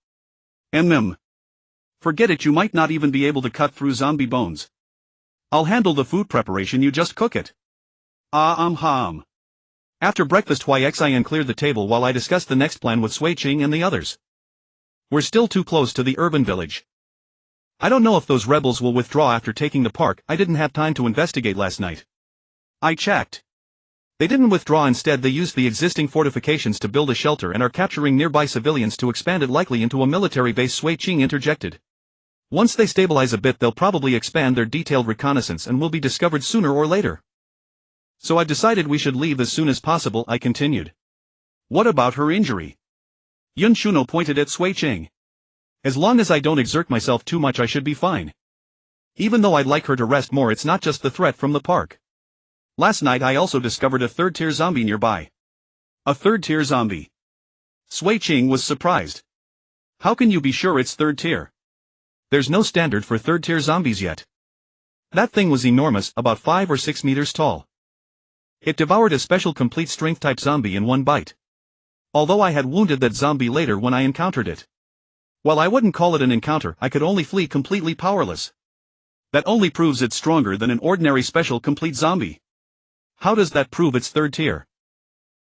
Forget it, you might not even be able to cut through zombie bones. I'll handle the food preparation, you just cook it. After breakfast, Huai Xian cleared the table while I discussed the next plan with Sui Qing and the others. We're still too close to the urban village. I don't know if those rebels will withdraw after taking the park. I didn't have time to investigate last night. I checked. They didn't withdraw, instead they used the existing fortifications to build a shelter and are capturing nearby civilians to expand it, likely into a military base, Sui Qing interjected. Once they stabilize a bit, they'll probably expand their detailed reconnaissance and will be discovered sooner or later. So I've decided we should leave as soon as possible, I continued. What about her injury? Yun Shuno pointed at Sui Qing. As long as I don't exert myself too much, I should be fine. Even though I'd like her to rest more, it's not just the threat from the park. Last night I also discovered a third-tier zombie nearby. A third-tier zombie? Sui Qing was surprised. How can you be sure it's third-tier? There's no standard for third-tier zombies yet. That thing was enormous, about 5 or 6 meters tall. It devoured a special complete strength-type zombie in one bite. Although I had wounded that zombie later when I encountered it. While I wouldn't call it an encounter, I could only flee completely powerless. That only proves it's stronger than an ordinary special complete zombie. How does that prove it's third tier?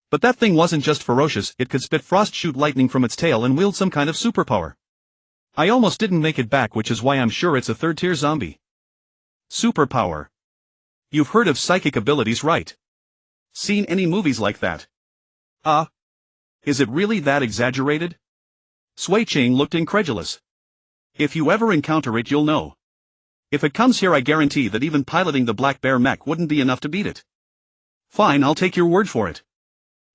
But that thing wasn't just ferocious, it could spit frost, shoot lightning from its tail, and wield some kind of superpower. I almost didn't make it back, which is why I'm sure it's a third tier zombie. Superpower. You've heard of psychic abilities, right? Seen any movies like that? Is it really that exaggerated? Sui Ching looked incredulous. If you ever encounter it you'll know. If it comes here I guarantee that even piloting the Black Bear mech wouldn't be enough to beat it. Fine, I'll take your word for it.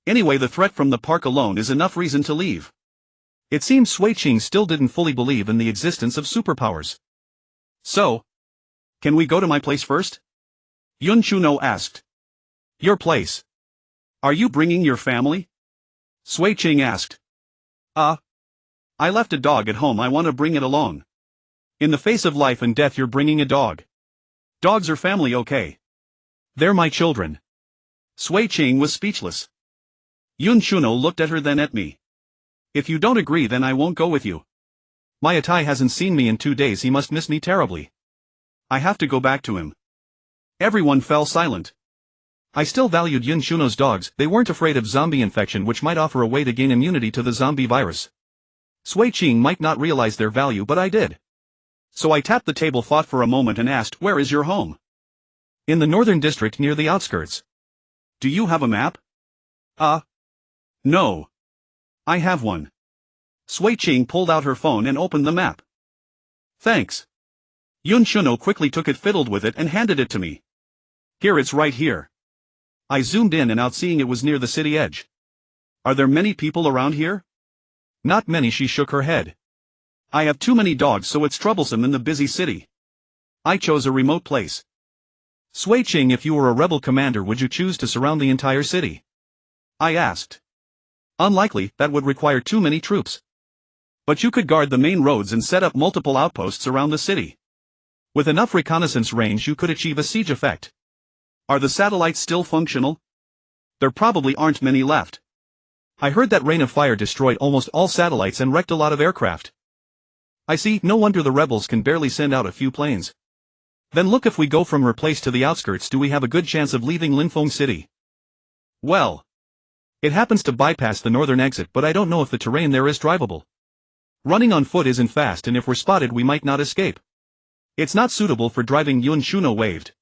Anyway, the threat from the park alone is enough reason to leave. It seems Sui Ching still didn't fully believe in the existence of superpowers. So, can we go to my place first? Yun Chuno asked. Your place? Are you bringing your family? Sui Ching asked. I left a dog at home, I want to bring it along. In the face of life and death you're bringing a dog. Dogs are family, okay? They're my children. Sui Ching was speechless. Yun Chuno looked at her then at me. If you don't agree then I won't go with you. My Atai hasn't seen me in 2 days, he must miss me terribly. I have to go back to him. Everyone fell silent. I still valued Yun Chuno's dogs, they weren't afraid of zombie infection which might offer a way to gain immunity to the zombie virus. Sui Ching might not realize their value but I did. So I tapped the table, thought for a moment and asked, where is your home? In the northern district near the outskirts. Do you have a map? No. I have one. Sui Ching pulled out her phone and opened the map. Thanks. Yun Chuno quickly took it, fiddled with it and handed it to me. Here, it's right here. I zoomed in and out, seeing it was near the city edge. Are there many people around here? Not many, she shook her head. I have too many dogs so it's troublesome in the busy city. I chose a remote place. Sui Ching, if you were a rebel commander would you choose to surround the entire city? I asked. Unlikely, that would require too many troops. But you could guard the main roads and set up multiple outposts around the city. With enough reconnaissance range you could achieve a siege effect. Are the satellites still functional? There probably aren't many left. I heard that rain of fire destroyed almost all satellites and wrecked a lot of aircraft. I see, no wonder the rebels can barely send out a few planes. Then look, if we go from her place to the outskirts do we have a good chance of leaving Linfeng City? Well, it happens to bypass the northern exit but I don't know if the terrain there is drivable. Running on foot isn't fast and if we're spotted we might not escape. It's not suitable for driving, Yun Chuno waved.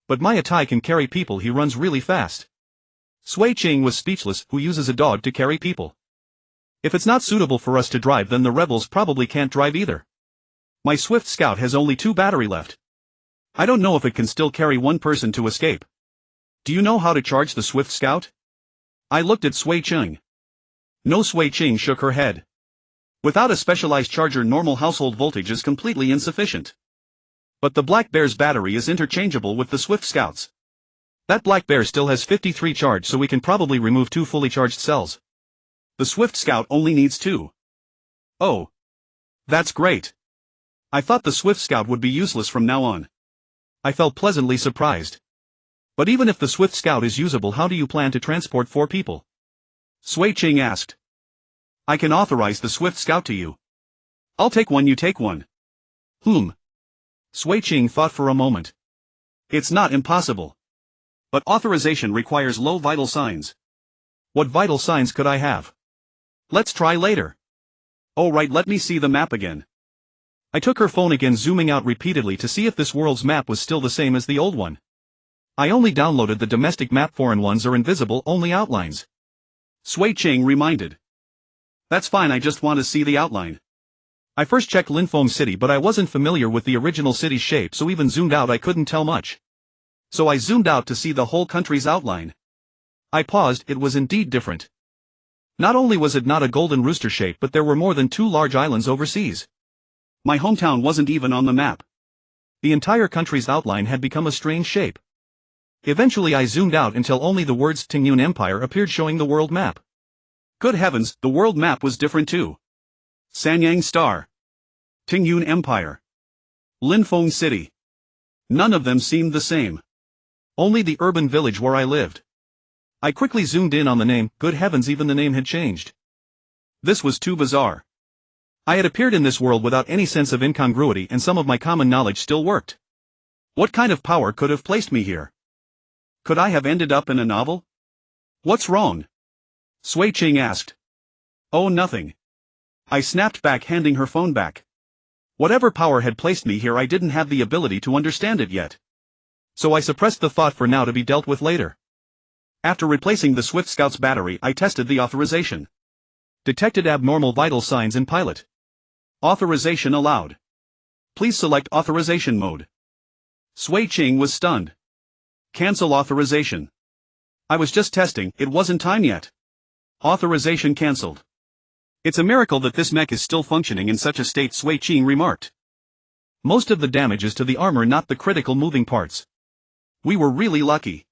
But my Atai can carry people, he runs really fast. Sui Ching was speechless, who uses a dog to carry people? If it's not suitable for us to drive then the rebels probably can't drive either. My Swift Scout has only 2 battery left. I don't know if it can still carry 1 person to escape. Do you know how to charge the Swift Scout? I looked at Sui Ching. No, Sui Ching shook her head. Without a specialized charger normal household voltage is completely insufficient. But the Black Bear's battery is interchangeable with the Swift Scout's. That Black Bear still has 53 charge so we can probably remove 2 fully charged cells. The Swift Scout only needs 2. Oh. That's great. I thought the Swift Scout would be useless from now on. I felt pleasantly surprised. But even if the Swift Scout is usable, how do you plan to transport 4 people? Sui Ching asked. I can authorize the Swift Scout to you. I'll take one, you take one. Sui Ching thought for a moment. It's not impossible. But authorization requires low vital signs. What vital signs could I have? Let's try later. Oh right, let me see the map again. I took her phone again, zooming out repeatedly to see if this world's map was still the same as the old one. I only downloaded the domestic map, foreign ones are invisible, only outlines. Sui Ching reminded. That's fine, I just want to see the outline. I first checked Linfeng City but I wasn't familiar with the original city's shape, so even zoomed out I couldn't tell much. So I zoomed out to see the whole country's outline. I paused, it was indeed different. Not only was it not a golden rooster shape but there were more than 2 large islands overseas. My hometown wasn't even on the map. The entire country's outline had become a strange shape. Eventually I zoomed out until only the words Tingyun Empire appeared, showing the world map. Good heavens, the world map was different too. Sanyang Star. Tingyun Empire. Linfeng City. None of them seemed the same. Only the urban village where I lived. I quickly zoomed in on the name, good heavens, even the name had changed. This was too bizarre. I had appeared in this world without any sense of incongruity and some of my common knowledge still worked. What kind of power could have placed me here? Could I have ended up in a novel? What's wrong? Sui Ching asked. Oh, nothing. I snapped back, handing her phone back. Whatever power had placed me here, I didn't have the ability to understand it yet. So I suppressed the thought for now, to be dealt with later. After replacing the Swift Scout's battery, I tested the authorization. Detected abnormal vital signs in pilot. Authorization allowed. Please select authorization mode. Sui Ching was stunned. Cancel authorization. I was just testing, it wasn't time yet. Authorization cancelled. It's a miracle that this mech is still functioning in such a state, Sui Ching remarked. Most of the damage is to the armor, not the critical moving parts. We were really lucky.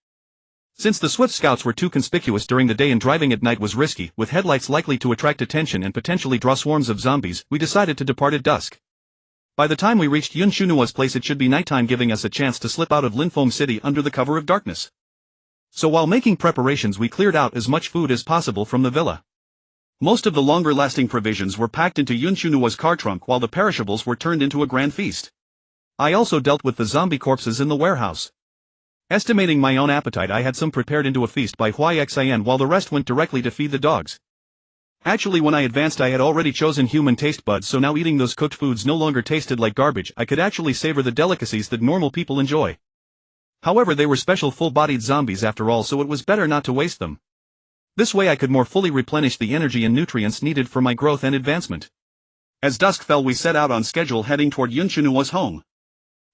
Since the Swift Scouts were too conspicuous during the day and driving at night was risky, with headlights likely to attract attention and potentially draw swarms of zombies, we decided to depart at dusk. By the time we reached Yun Shunua's place it should be nighttime, giving us a chance to slip out of Linfoam City under the cover of darkness. So while making preparations we cleared out as much food as possible from the villa. Most of the longer-lasting provisions were packed into Yun Shunua's car trunk while the perishables were turned into a grand feast. I also dealt with the zombie corpses in the warehouse. Estimating my own appetite, I had some prepared into a feast by Huixin while the rest went directly to feed the dogs. Actually, when I advanced I had already chosen human taste buds, so now eating those cooked foods no longer tasted like garbage. I could actually savor the delicacies that normal people enjoy. However, they were special full-bodied zombies after all, so it was better not to waste them. This way I could more fully replenish the energy and nutrients needed for my growth and advancement. As dusk fell we set out on schedule heading toward Yun Shunua's home.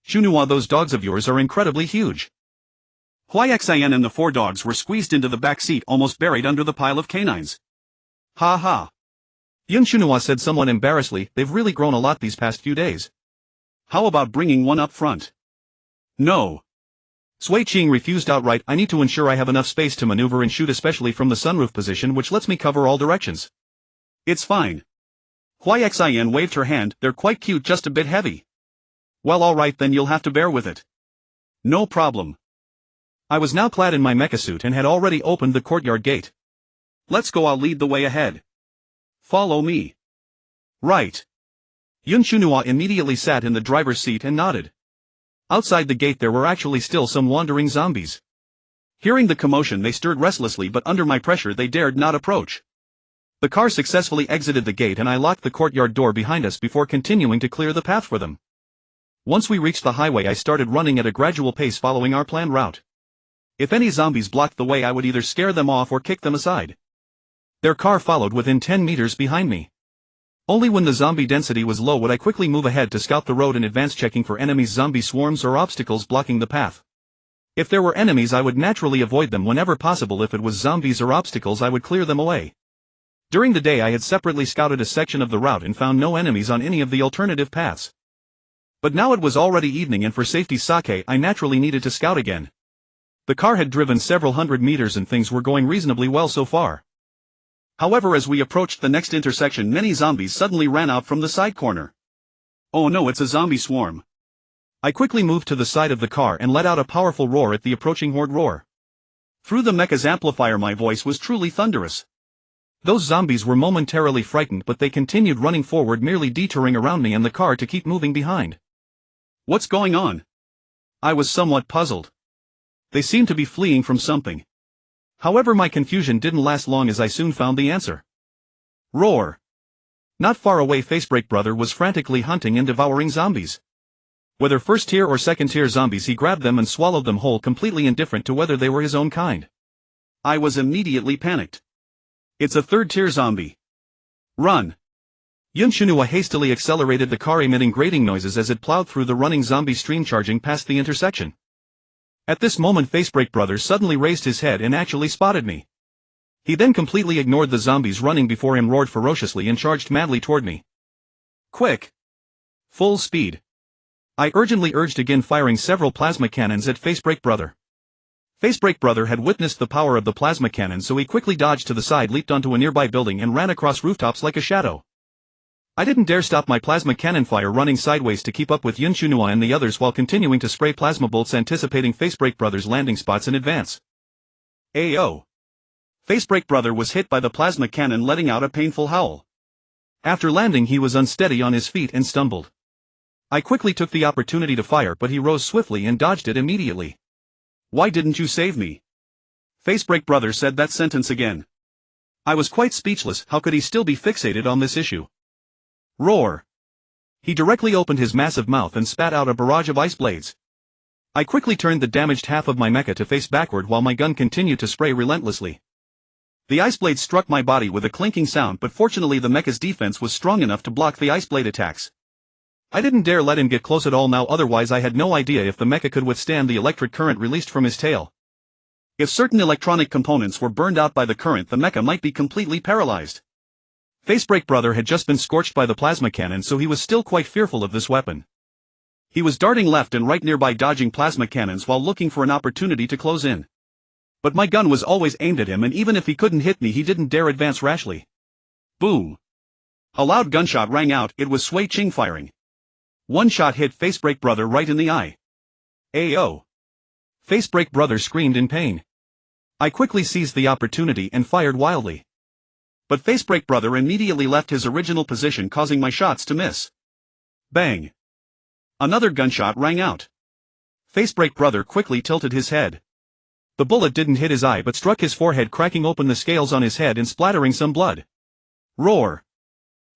Shunua, those dogs of yours are incredibly huge. Huixin and the 4 dogs were squeezed into the back seat, almost buried under the pile of canines. Ha ha. Yun Shunua said somewhat embarrassedly, they've really grown a lot these past few days. How about bringing one up front? No. Sui Ching refused outright. I need to ensure I have enough space to maneuver and shoot, especially from the sunroof position, which lets me cover all directions. It's fine. Huixin waved her hand, they're quite cute, just a bit heavy. Well, alright then, you'll have to bear with it. No problem. I was now clad in my mecha suit and had already opened the courtyard gate. Let's go, I'll lead the way ahead. Follow me. Right. Yun Shunua immediately sat in the driver's seat and nodded. Outside the gate there were actually still some wandering zombies. Hearing the commotion they stirred restlessly, but under my pressure they dared not approach. The car successfully exited the gate and I locked the courtyard door behind us before continuing to clear the path for them. Once we reached the highway I started running at a gradual pace following our planned route. If any zombies blocked the way I would either scare them off or kick them aside. Their car followed within 10 meters behind me. Only when the zombie density was low would I quickly move ahead to scout the road in advance, checking for enemies, zombie swarms or obstacles blocking the path. If there were enemies I would naturally avoid them whenever possible. If it was zombies or obstacles I would clear them away. During the day I had separately scouted a section of the route and found no enemies on any of the alternative paths. But now it was already evening and for safety's sake I naturally needed to scout again. The car had driven several hundred meters and things were going reasonably well so far. However, as we approached the next intersection many zombies suddenly ran out from the side corner. Oh no, it's a zombie swarm. I quickly moved to the side of the car and let out a powerful roar at the approaching horde roar. Through the mecha's amplifier my voice was truly thunderous. Those zombies were momentarily frightened, but they continued running forward, merely detouring around me and the car to keep moving behind. What's going on? I was somewhat puzzled. They seemed to be fleeing from something. However, my confusion didn't last long as I soon found the answer. Roar. Not far away Facebreak Brother was frantically hunting and devouring zombies. Whether first-tier or second-tier zombies, he grabbed them and swallowed them whole, completely indifferent to whether they were his own kind. I was immediately panicked. It's a third-tier zombie. Run. Yun Shunua hastily accelerated the car, emitting grating noises as it plowed through the running zombie stream, charging past the intersection. At this moment Facebreak Brother suddenly raised his head and actually spotted me. He then completely ignored the zombies running before him, roared ferociously and charged madly toward me. Quick! Full speed! I urgently urged, again firing several plasma cannons at Facebreak Brother. Facebreak Brother had witnessed the power of the plasma cannon, so he quickly dodged to the side, leaped onto a nearby building and ran across rooftops like a shadow. I didn't dare stop my plasma cannon fire, running sideways to keep up with Yun Shunua and the others while continuing to spray plasma bolts, anticipating Facebreak Brother's landing spots in advance. Ayo! Facebreak Brother was hit by the plasma cannon, letting out a painful howl. After landing he was unsteady on his feet and stumbled. I quickly took the opportunity to fire, but he rose swiftly and dodged it immediately. Why didn't you save me? Facebreak Brother said that sentence again. I was quite speechless. How could he still be fixated on this issue? Roar! He directly opened his massive mouth and spat out a barrage of ice blades. I quickly turned the damaged half of my mecha to face backward while my gun continued to spray relentlessly. The ice blade struck my body with a clinking sound, but fortunately the mecha's defense was strong enough to block the ice blade attacks. I didn't dare let him get close at all now, otherwise I had no idea if the mecha could withstand the electric current released from his tail. If certain electronic components were burned out by the current, the mecha might be completely paralyzed. Facebreak Brother had just been scorched by the plasma cannon, so he was still quite fearful of this weapon. He was darting left and right nearby, dodging plasma cannons while looking for an opportunity to close in. But my gun was always aimed at him, and even if he couldn't hit me, he didn't dare advance rashly. Boom! A loud gunshot rang out. It was Sui Ching firing. One shot hit Facebreak Brother right in the eye. Ayo! Facebreak Brother screamed in pain. I quickly seized the opportunity and fired wildly. But Facebreak Brother immediately left his original position, causing my shots to miss. Bang! Another gunshot rang out. Facebreak Brother quickly tilted his head. The bullet didn't hit his eye but struck his forehead, cracking open the scales on his head and splattering some blood. Roar!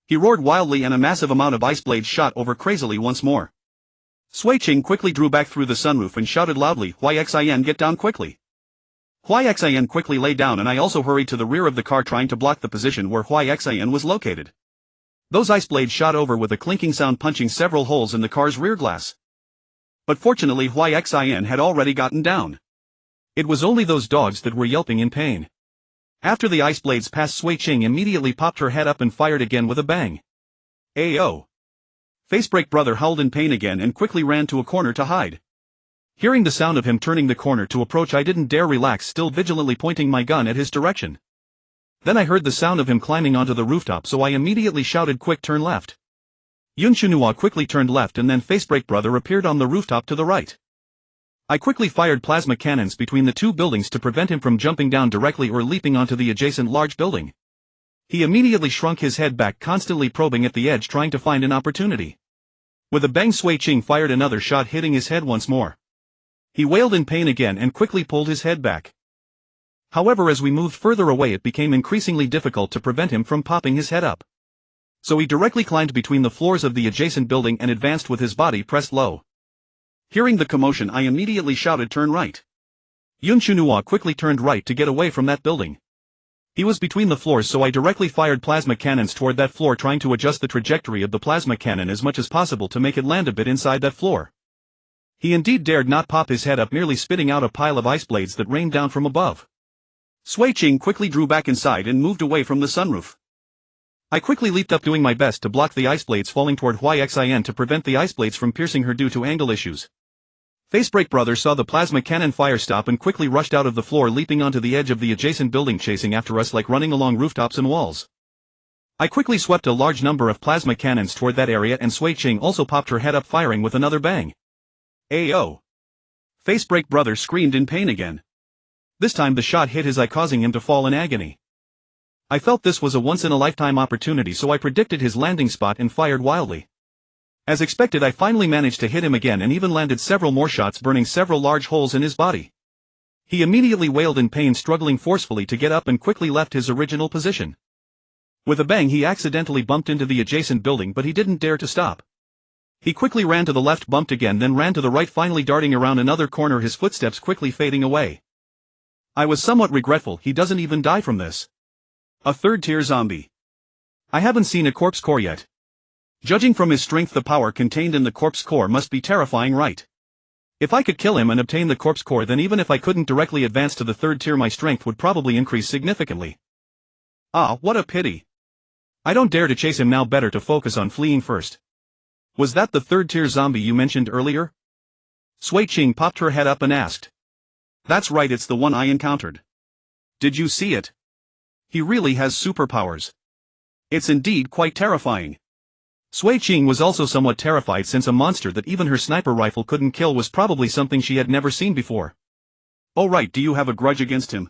He roared wildly and a massive amount of ice blades shot over crazily once more. Sui Ching quickly drew back through the sunroof and shouted loudly, "Xin, get down quickly!" Xin quickly lay down, and I also hurried to the rear of the car, trying to block the position where Xin was located. Those ice blades shot over with a clinking sound, punching several holes in the car's rear glass. But fortunately Xin had already gotten down. It was only those dogs that were yelping in pain. After the ice blades passed, Sui Ching immediately popped her head up and fired again with a bang. Ayo! Facebreak Brother howled in pain again and quickly ran to a corner to hide. Hearing the sound of him turning the corner to approach, I didn't dare relax, still vigilantly pointing my gun at his direction. Then I heard the sound of him climbing onto the rooftop, so I immediately shouted, "Quick, turn left." Yunchunua quickly turned left, and then Facebreak Brother appeared on the rooftop to the right. I quickly fired plasma cannons between the two buildings to prevent him from jumping down directly or leaping onto the adjacent large building. He immediately shrunk his head back, constantly probing at the edge, trying to find an opportunity. With a bang, Sui Ching fired another shot, hitting his head once more. He wailed in pain again and quickly pulled his head back. However, as we moved further away, it became increasingly difficult to prevent him from popping his head up. So he directly climbed between the floors of the adjacent building and advanced with his body pressed low. Hearing the commotion, I immediately shouted, "Turn right." Yunchunua quickly turned right to get away from that building. He was between the floors, so I directly fired plasma cannons toward that floor, trying to adjust the trajectory of the plasma cannon as much as possible to make it land a bit inside that floor. He indeed dared not pop his head up, merely spitting out a pile of ice blades that rained down from above. Sui Ching quickly drew back inside and moved away from the sunroof. I quickly leaped up, doing my best to block the ice blades falling toward Xin to prevent the ice blades from piercing her due to angle issues. Facebreak Brother saw the plasma cannon fire stop and quickly rushed out of the floor, leaping onto the edge of the adjacent building, chasing after us like running along rooftops and walls. I quickly swept a large number of plasma cannons toward that area, and Sui Ching also popped her head up, firing with another bang. Ayo! Facebreak Brother screamed in pain again. This time the shot hit his eye, causing him to fall in agony. I felt this was a once-in-a-lifetime opportunity, so I predicted his landing spot and fired wildly. As expected, I finally managed to hit him again and even landed several more shots, burning several large holes in his body. He immediately wailed in pain, struggling forcefully to get up, and quickly left his original position. With a bang, he accidentally bumped into the adjacent building, but he didn't dare to stop. He quickly ran to the left, bumped again, then ran to the right, finally darting around another corner, his footsteps quickly fading away. I was somewhat regretful. He doesn't even die from this. A third-tier zombie. I haven't seen a corpse core yet. Judging from his strength, the power contained in the corpse core must be terrifying, right? If I could kill him and obtain the corpse core, then even if I couldn't directly advance to the third tier, my strength would probably increase significantly. Ah, what a pity. I don't dare to chase him now, better to focus on fleeing first. Was that the third-tier zombie you mentioned earlier? Sui Ching popped her head up and asked. That's right, it's the one I encountered. Did you see it? He really has superpowers. It's indeed quite terrifying. Sui Ching was also somewhat terrified, since a monster that even her sniper rifle couldn't kill was probably something she had never seen before. Oh right, do you have a grudge against him?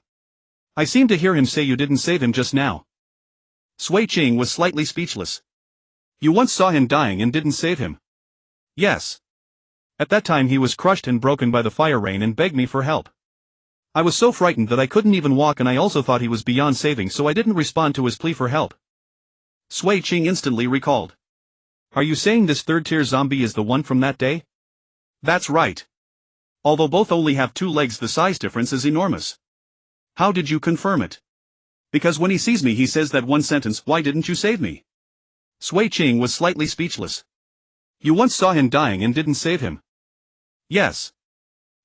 I seem to hear him say you didn't save him just now. Sui Ching was slightly speechless. You once saw him dying and didn't save him? Yes. At that time he was crushed and broken by the fire rain and begged me for help. I was so frightened that I couldn't even walk, and I also thought he was beyond saving, so I didn't respond to his plea for help. Sui Ching instantly recalled. Are you saying this third-tier zombie is the one from that day? That's right. Although both only have 2 legs, the size difference is enormous. How did you confirm it? Because when he sees me he says that one sentence, "Why didn't you save me?" Sui Ching was slightly speechless. You once saw him dying and didn't save him? Yes.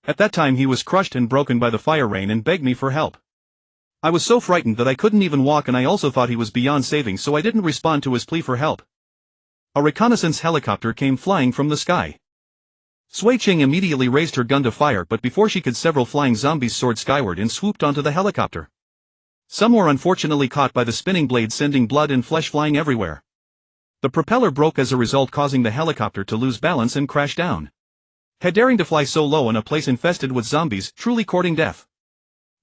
At that time he was crushed and broken by the fire rain and begged me for help. I was so frightened that I couldn't even walk, and I also thought he was beyond saving, so I didn't respond to his plea for help. A reconnaissance helicopter came flying from the sky. Sui Ching immediately raised her gun to fire, but before she could, several flying zombies soared skyward and swooped onto the helicopter. Some were unfortunately caught by the spinning blade, sending blood and flesh flying everywhere. The propeller broke as a result, causing the helicopter to lose balance and crash down. Daring to fly so low in a place infested with zombies, truly courting death.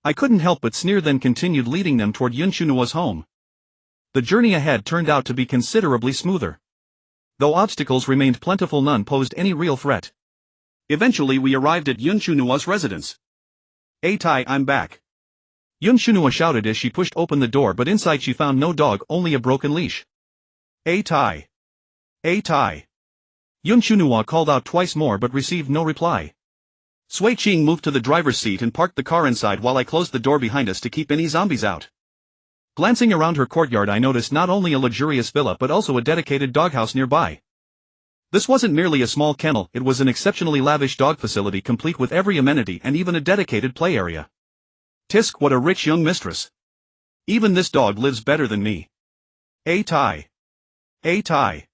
I couldn't help but sneer, then continued leading them toward Yunshunua's home. The journey ahead turned out to be considerably smoother. Though obstacles remained plentiful, none posed any real threat. Eventually we arrived at Yunshunua's residence. "Tai, I'm back," Yunshunua shouted as she pushed open the door, but inside she found no dog, only a broken leash. Tai. Tai. Yunshunua called out twice more but received no reply. Sui Ching moved to the driver's seat and parked the car inside while I closed the door behind us to keep any zombies out. Glancing around her courtyard, I noticed not only a luxurious villa but also a dedicated doghouse nearby. This wasn't merely a small kennel, it was an exceptionally lavish dog facility complete with every amenity and even a dedicated play area. Tisk, what a rich young mistress. Even this dog lives better than me. Tai. Tai.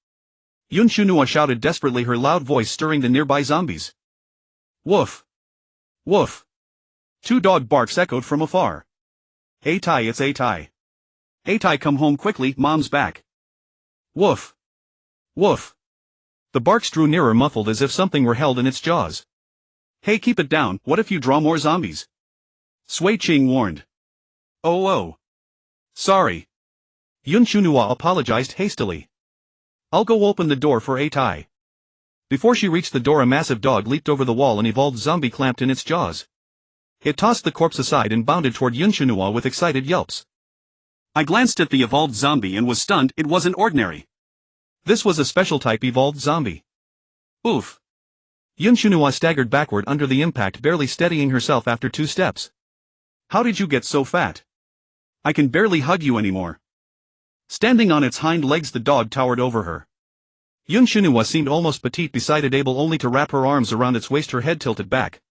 Yunshunua shouted desperately, her loud voice stirring the nearby zombies. Woof. Woof. Two dog barks echoed from afar. Tai, it's Tai. Tai, come home quickly, mom's back. Woof. Woof. The barks drew nearer, muffled as if something were held in its jaws. Hey, keep it down, what if you draw more zombies? Sui Ching warned. Oh. Sorry. Yunshunua apologized hastily. I'll go open the door for Tai. Before she reached the door, a massive dog leaped over the wall, an evolved zombie clamped in its jaws. It tossed the corpse aside and bounded toward Yunshunua with excited yelps. I glanced at the evolved zombie and was stunned. It wasn't ordinary. This was a special type evolved zombie. Oof. Yunshunua staggered backward under the impact, barely steadying herself after 2 steps. How did you get so fat? I can barely hug you anymore. Standing on its hind legs, the dog towered over her. Yunshunua seemed almost petite beside it, able only to wrap her arms around its waist, her head tilted back.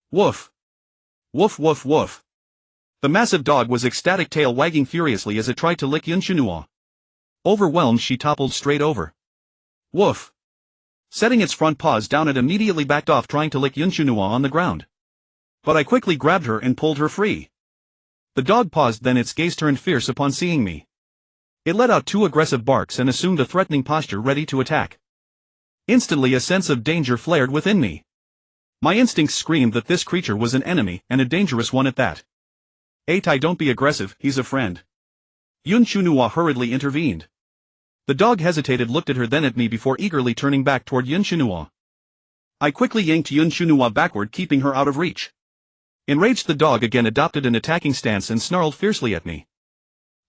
Woof. Woof woof woof. The massive dog was ecstatic, tail wagging furiously as it tried to lick Yunshunua. Overwhelmed, she toppled straight over. Woof. Setting its front paws down, it immediately backed off, trying to lick Yunshunua on the ground. But I quickly grabbed her and pulled her free. The dog paused, then its gaze turned fierce upon seeing me. It let out 2 aggressive barks and assumed a threatening posture, ready to attack. Instantly a sense of danger flared within me. My instincts screamed that this creature was an enemy, and a dangerous one at that. Tai, don't be aggressive, he's a friend. Yunshunua hurriedly intervened. The dog hesitated, looked at her, then at me before eagerly turning back toward Yunshunua. I quickly yanked Yunshunua backward, keeping her out of reach. Enraged, the dog again adopted an attacking stance and snarled fiercely at me.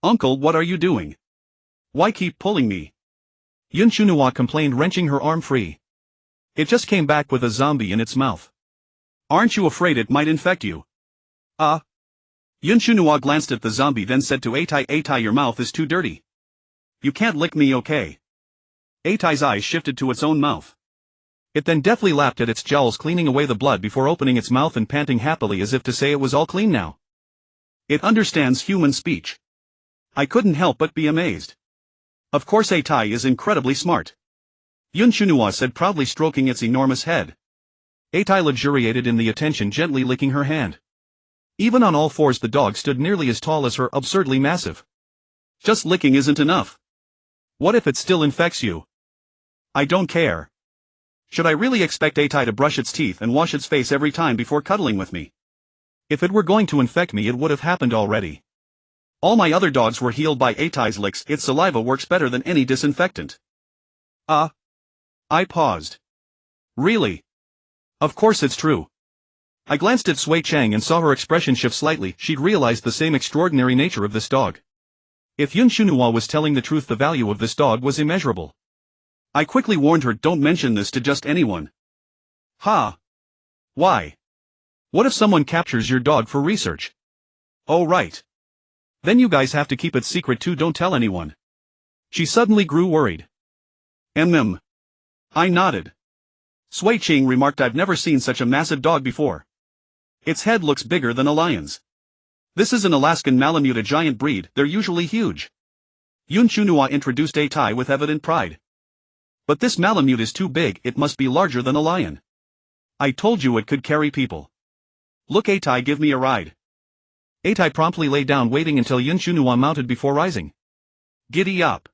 Uncle, what are you doing? Why keep pulling me? Yunshunua complained, wrenching her arm free. It just came back with a zombie in its mouth. Aren't you afraid it might infect you? Yunshunua glanced at the zombie, then said to Tai, your mouth is too dirty. You can't lick me, okay? Tai's eyes shifted to its own mouth. It then deftly lapped at its jowls, cleaning away the blood before opening its mouth and panting happily as if to say it was all clean now. It understands human speech. I couldn't help but be amazed. Of course Tai is incredibly smart. Yunshunua said, proudly stroking its enormous head. Tai luxuriated in the attention, gently licking her hand. Even on all fours, the dog stood nearly as tall as her, absurdly massive. Just licking isn't enough. What if it still infects you? I don't care. Should I really expect Tai to brush its teeth and wash its face every time before cuddling with me? If it were going to infect me, it would have happened already. All my other dogs were healed by Tai's licks. Its saliva works better than any disinfectant. I paused. Really? Of course it's true. I glanced at Sui Chang and saw her expression shift slightly. She'd realized the same extraordinary nature of this dog. If Yunshunua was telling the truth, the value of this dog was immeasurable. I quickly warned her, don't mention this to just anyone. Why? What if someone captures your dog for research? Oh right. Then you guys have to keep it secret too, don't tell anyone. She suddenly grew worried. I nodded. Sui Ching remarked, I've never seen such a massive dog before. Its head looks bigger than a lion's. This is an Alaskan Malamute, a giant breed, they're usually huge. Yun Chunhua introduced Atai with evident pride. But this Malamute is too big, it must be larger than a lion. I told you it could carry people. Look, Atai, give me a ride. Atai promptly lay down, waiting until Yun Chunhua mounted before rising. Giddy up.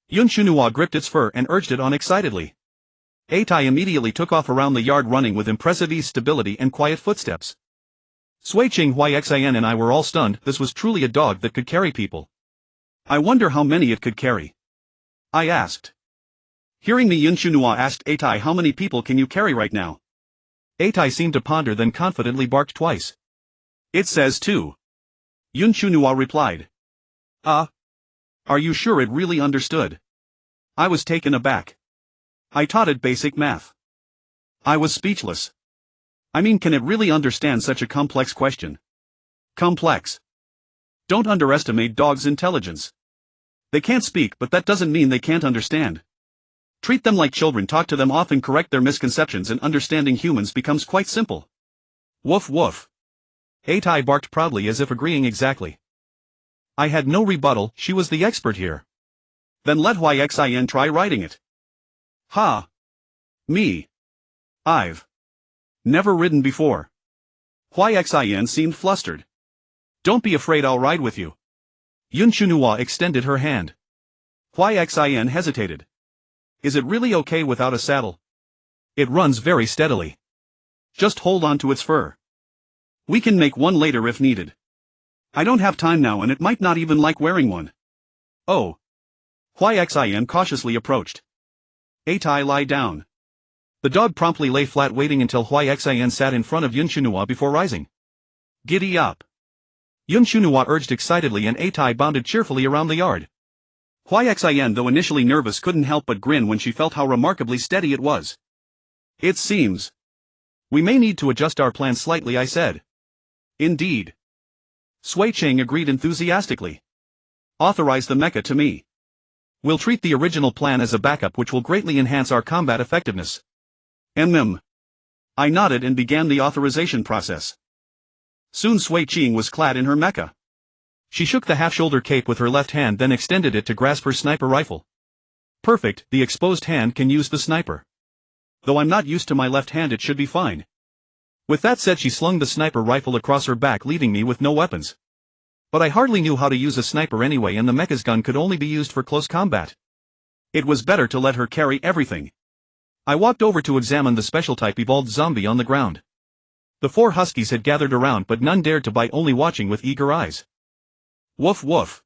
Yun Chunhua gripped its fur and urged it on excitedly. Atai immediately took off around the yard, running with impressive ease, stability and quiet footsteps. Sui Ching, Xin and I were all stunned. This was truly a dog that could carry people. I wonder how many it could carry. I asked. Hearing me, Yun Chunhua asked Atai, how many people can you carry right now? Atai seemed to ponder, then confidently barked twice. It says 2. Yun Chunhua replied. Are you sure it really understood? I was taken aback. I taught it basic math. I was speechless. I mean, can it really understand such a complex question? Complex. Don't underestimate dogs' intelligence. They can't speak, but that doesn't mean they can't understand. Treat them like children, talk to them often, correct their misconceptions, and understanding humans becomes quite simple. Woof woof. Atai barked proudly, as if agreeing exactly. I had no rebuttal, she was the expert here. Then let Xin try riding it. Ha! Me. I've never ridden before. Xin seemed flustered. Don't be afraid, I'll ride with you. Yun Chunhua extended her hand. Xin hesitated. Is it really okay without a saddle? It runs very steadily. Just hold on to its fur. We can make one later if needed. I don't have time now, and it might not even like wearing one. Oh. Xin cautiously approached. Atai, lie down. The dog promptly lay flat, waiting until Xin sat in front of Yun Chunhua before rising. Giddy up. Yun Chunhua urged excitedly, and Atai bounded cheerfully around the yard. Xin, though initially nervous, couldn't help but grin when she felt how remarkably steady it was. It seems we may need to adjust our plan slightly, I said. Indeed. Sui Ching agreed enthusiastically. Authorize the mecha to me. We'll treat the original plan as a backup, which will greatly enhance our combat effectiveness. I nodded and began the authorization process. Soon Sui Ching was clad in her mecha. She shook the half-shoulder cape with her left hand, then extended it to grasp her sniper rifle. Perfect, the exposed hand can use the sniper. Though I'm not used to my left hand, it should be fine. With that said, she slung the sniper rifle across her back, leaving me with no weapons. But I hardly knew how to use a sniper anyway, and the mecha's gun could only be used for close combat. It was better to let her carry everything. I walked over to examine the special type evolved zombie on the ground. The 4 huskies had gathered around, but none dared to bite, only watching with eager eyes. Woof woof.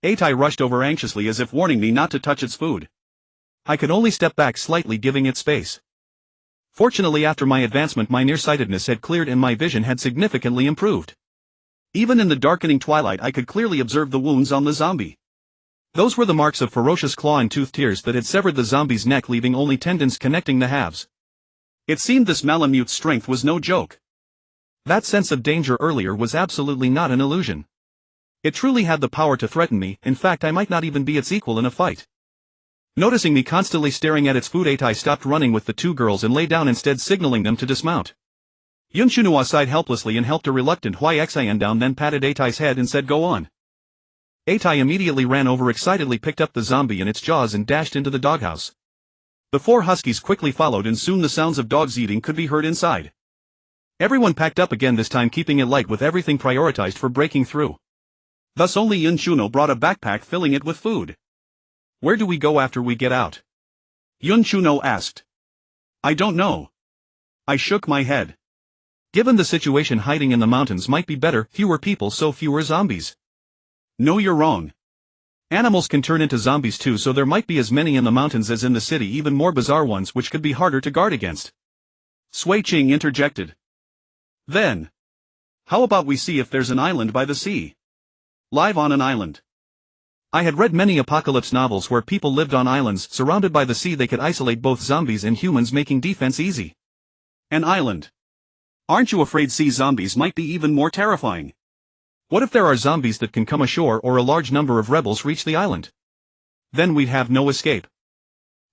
Atai rushed over anxiously, as if warning me not to touch its food. I could only step back slightly, giving it space. Fortunately, after my advancement, my nearsightedness had cleared and my vision had significantly improved. Even in the darkening twilight, I could clearly observe the wounds on the zombie. Those were the marks of ferocious claw and tooth tears that had severed the zombie's neck, leaving only tendons connecting the halves. It seemed this Malamute's strength was no joke. That sense of danger earlier was absolutely not an illusion. It truly had the power to threaten me. In fact, I might not even be its equal in a fight. Noticing me constantly staring at its food, Atai stopped running with the 2 girls and lay down, instead signaling them to dismount. Yun Chunhua sighed helplessly and helped a reluctant Xin down, then patted Atai's head and said, "Go on." Atai immediately ran over excitedly, picked up the zombie in its jaws and dashed into the doghouse. The 4 huskies quickly followed, and soon the sounds of dogs eating could be heard inside. Everyone packed up again, this time keeping it light, with everything prioritized for breaking through. Thus only Yun Chunhua brought a backpack, filling it with food. Where do we go after we get out? Yun Chunhua asked. I don't know. I shook my head. Given the situation, hiding in the mountains might be better, fewer people so fewer zombies. No, you're wrong. Animals can turn into zombies too, so there might be as many in the mountains as in the city, even more bizarre ones which could be harder to guard against. Sui Ching interjected. Then, how about we see if there's an island by the sea? Live on an island. I had read many apocalypse novels where people lived on islands surrounded by the sea. They could isolate both zombies and humans, making defense easy. An island. Aren't you afraid sea zombies might be even more terrifying? What if there are zombies that can come ashore or a large number of rebels reach the island? Then we'd have no escape.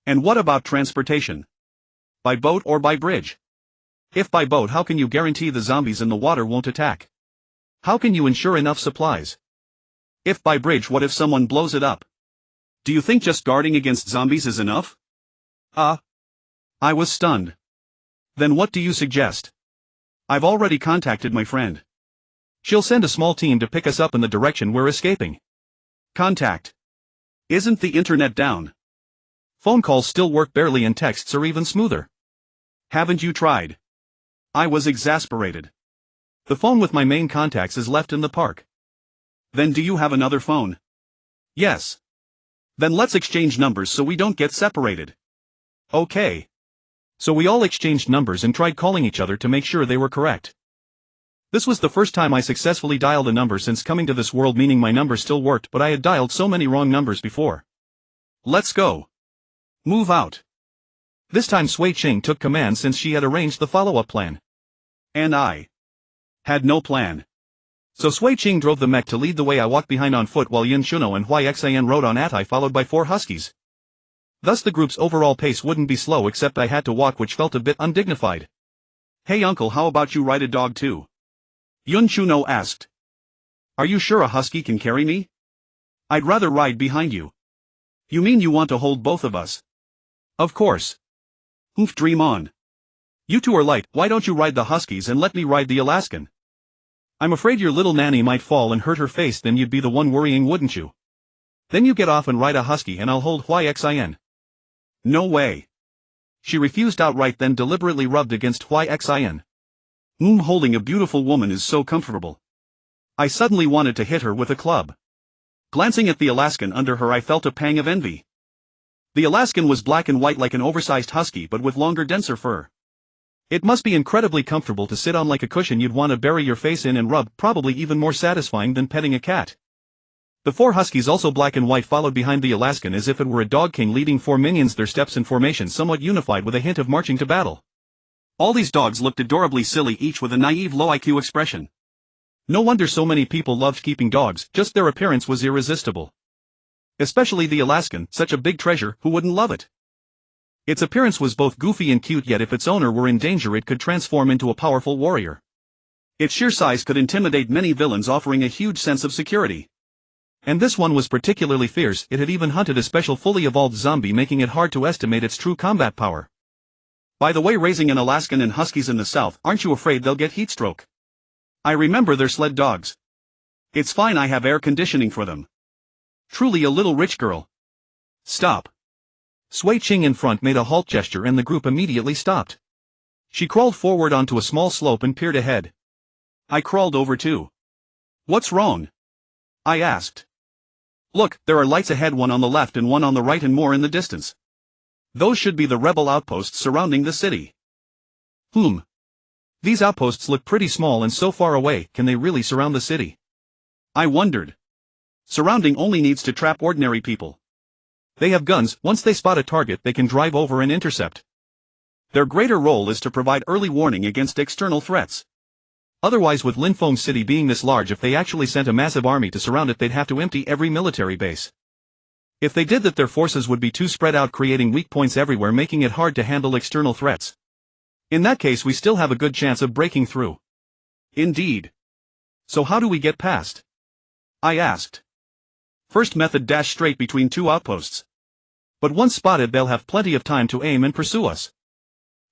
And what about transportation? By boat or by bridge? If by boat, how can you guarantee the zombies in the water won't attack? How can you ensure enough supplies? If by bridge, what if someone blows it up? Do you think just guarding against zombies is enough? I was stunned. Then what do you suggest? I've already contacted my friend. She'll send a small team to pick us up in the direction we're escaping. Contact. Isn't the internet down? Phone calls still work barely and texts are even smoother. Haven't you tried? I was exasperated. The phone with my main contacts is left in the park. Then do you have another phone? Yes. Then let's exchange numbers so we don't get separated. Okay. So we all exchanged numbers and tried calling each other to make sure they were correct. This was the first time I successfully dialed a number since coming to this world, meaning my number still worked, but I had dialed so many wrong numbers before. Let's go. Move out. This time Sui Ching took command since she had arranged the follow-up plan. And I had no plan. So Sui Ching drove the mech to lead the way. I walked behind on foot while Yin Shuno and Xin rode on Atai, followed by 4 huskies. Thus the group's overall pace wouldn't be slow, except I had to walk, which felt a bit undignified. Hey uncle, how about you ride a dog too? Yun Shuno asked. Are you sure a husky can carry me? I'd rather ride behind you. You mean you want to hold both of us? Of course. Oof, dream on. You two are light, why don't you ride the huskies and let me ride the Alaskan? I'm afraid your little nanny might fall and hurt her face, then you'd be the one worrying, wouldn't you? Then you get off and ride a husky and I'll hold Xin. No way. She refused outright, then deliberately rubbed against Xin. Holding a beautiful woman is so comfortable. I suddenly wanted to hit her with a club. Glancing at the Alaskan under her, I felt a pang of envy. The Alaskan was black and white like an oversized husky, but with longer, denser fur. It must be incredibly comfortable to sit on, like a cushion you'd want to bury your face in and rub, probably even more satisfying than petting a cat. The 4 huskies, also black and white, followed behind the Alaskan as if it were a dog king leading 4 minions, their steps in formation somewhat unified with a hint of marching to battle. All these dogs looked adorably silly, each with a naive low IQ expression. No wonder so many people loved keeping dogs, just their appearance was irresistible. Especially the Alaskan, such a big treasure, who wouldn't love it? Its appearance was both goofy and cute, yet if its owner were in danger it could transform into a powerful warrior. Its sheer size could intimidate many villains, offering a huge sense of security. And this one was particularly fierce. It had even hunted a special fully evolved zombie, making it hard to estimate its true combat power. By the way, raising an Alaskan and huskies in the south, aren't you afraid they'll get heat stroke? I remember they're sled dogs. It's fine, I have air conditioning for them. Truly a little rich girl. Stop. Sui Ching in front made a halt gesture and the group immediately stopped. She crawled forward onto a small slope and peered ahead. I crawled over too. What's wrong? I asked. Look, there are lights ahead, one on the left and one on the right and more in the distance. Those should be the rebel outposts surrounding the city. These outposts look pretty small and so far away, can they really surround the city? I wondered. Surrounding only needs to trap ordinary people. They have guns, once they spot a target they can drive over and intercept. Their greater role is to provide early warning against external threats. Otherwise, with Linfeng City being this large, if they actually sent a massive army to surround it, they'd have to empty every military base. If they did that, their forces would be too spread out, creating weak points everywhere, making it hard to handle external threats. In that case, we still have a good chance of breaking through. Indeed. So how do we get past? I asked. First method, dash straight between 2 outposts. But once spotted, they'll have plenty of time to aim and pursue us.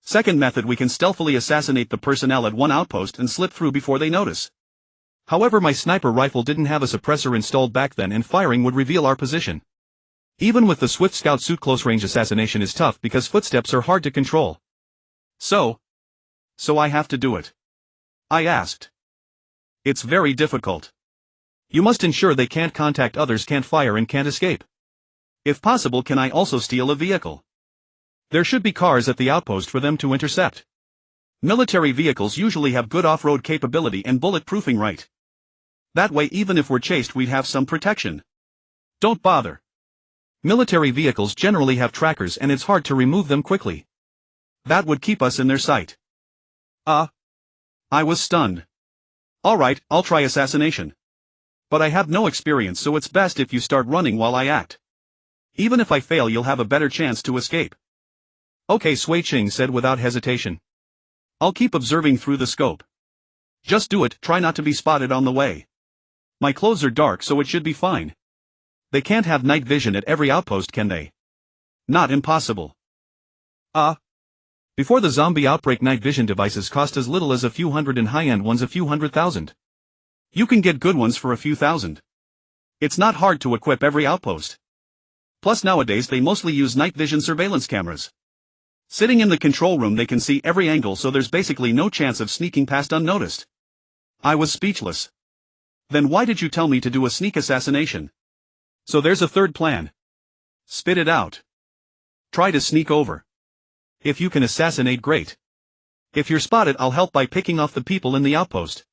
Second method, we can stealthily assassinate the personnel at 1 outpost and slip through before they notice. However, my sniper rifle didn't have a suppressor installed back then and firing would reveal our position. Even with the Swift Scout suit, close-range assassination is tough because footsteps are hard to control. So I have to do it. I asked. It's very difficult. You must ensure they can't contact others, can't fire and can't escape. If possible, can I also steal a vehicle? There should be cars at the outpost for them to intercept. Military vehicles usually have good off-road capability and bulletproofing, right? That way, even if we're chased, we'd have some protection. Don't bother. Military vehicles generally have trackers and it's hard to remove them quickly. That would keep us in their sight. I was stunned. Alright, I'll try assassination. But I have no experience, so it's best if you start running while I act. Even if I fail, you'll have a better chance to escape. Okay, Sui Ching said without hesitation. I'll keep observing through the scope. Just do it, try not to be spotted on the way. My clothes are dark, so it should be fine. They can't have night vision at every outpost, can they? Not impossible. Before the zombie outbreak, night vision devices cost as little as a few hundred and high-end ones a few $100,000. You can get good ones for a few thousand. It's not hard to equip every outpost. Plus nowadays they mostly use night vision surveillance cameras. Sitting in the control room they can see every angle, so there's basically no chance of sneaking past unnoticed. I was speechless. Then why did you tell me to do a sneak assassination? So there's a third plan. Spit it out. Try to sneak over. If you can assassinate, great. If you're spotted, I'll help by picking off the people in the outpost.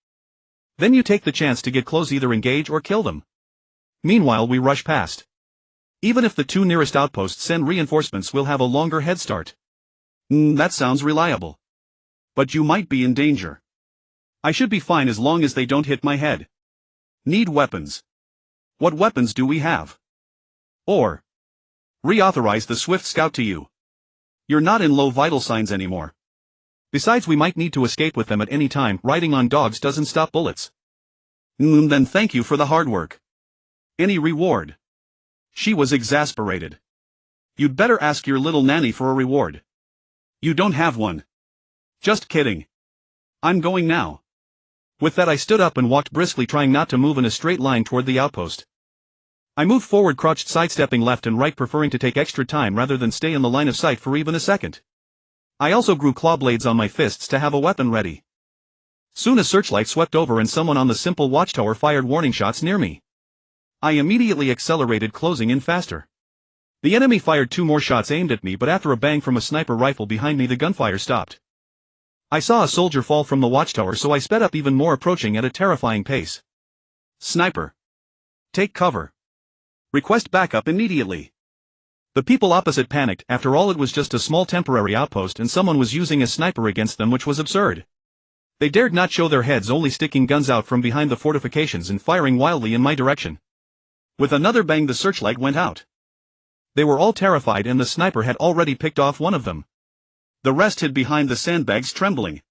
Then you take the chance to get close, either engage or kill them. Meanwhile we rush past. Even if the two nearest outposts send reinforcements, we'll have a longer head start. That sounds reliable. But you might be in danger. I should be fine as long as they don't hit my head. Need weapons. What weapons do we have? Or reauthorize the Swift Scout to you. You're not in low vital signs anymore. Besides, we might need to escape with them at any time. Riding on dogs doesn't stop bullets. Then thank you for the hard work. Any reward? She was exasperated. You'd better ask your little nanny for a reward. You don't have one. Just kidding. I'm going now. With that I stood up and walked briskly, trying not to move in a straight line toward the outpost. I moved forward, crouched, sidestepping left and right, preferring to take extra time rather than stay in the line of sight for even a second. I also grew claw blades on my fists to have a weapon ready. Soon a searchlight swept over and someone on the simple watchtower fired warning shots near me. I immediately accelerated, closing in faster. The enemy fired 2 more shots aimed at me, but after a bang from a sniper rifle behind me the gunfire stopped. I saw a soldier fall from the watchtower, so I sped up even more, approaching at a terrifying pace. Sniper. Take cover. Request backup immediately. The people opposite panicked. After all, it was just a small temporary outpost and someone was using a sniper against them, which was absurd. They dared not show their heads, only sticking guns out from behind the fortifications and firing wildly in my direction. With another bang the searchlight went out. They were all terrified and the sniper had already picked off one of them. The rest hid behind the sandbags, trembling.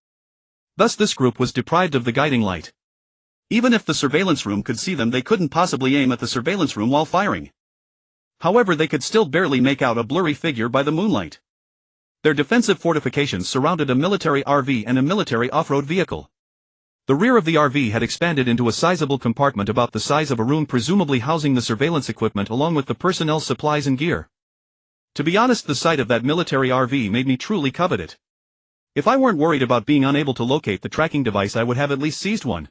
Thus this group was deprived of the guiding light. Even if the surveillance room could see them, they couldn't possibly aim at the surveillance room while firing. However, they could still barely make out a blurry figure by the moonlight. Their defensive fortifications surrounded a military RV and a military off-road vehicle. The rear of the RV had expanded into a sizable compartment about the size of a room, presumably housing the surveillance equipment along with the personnel, supplies and gear. To be honest, the sight of that military RV made me truly covet it. If I weren't worried about being unable to locate the tracking device, I would have at least seized one.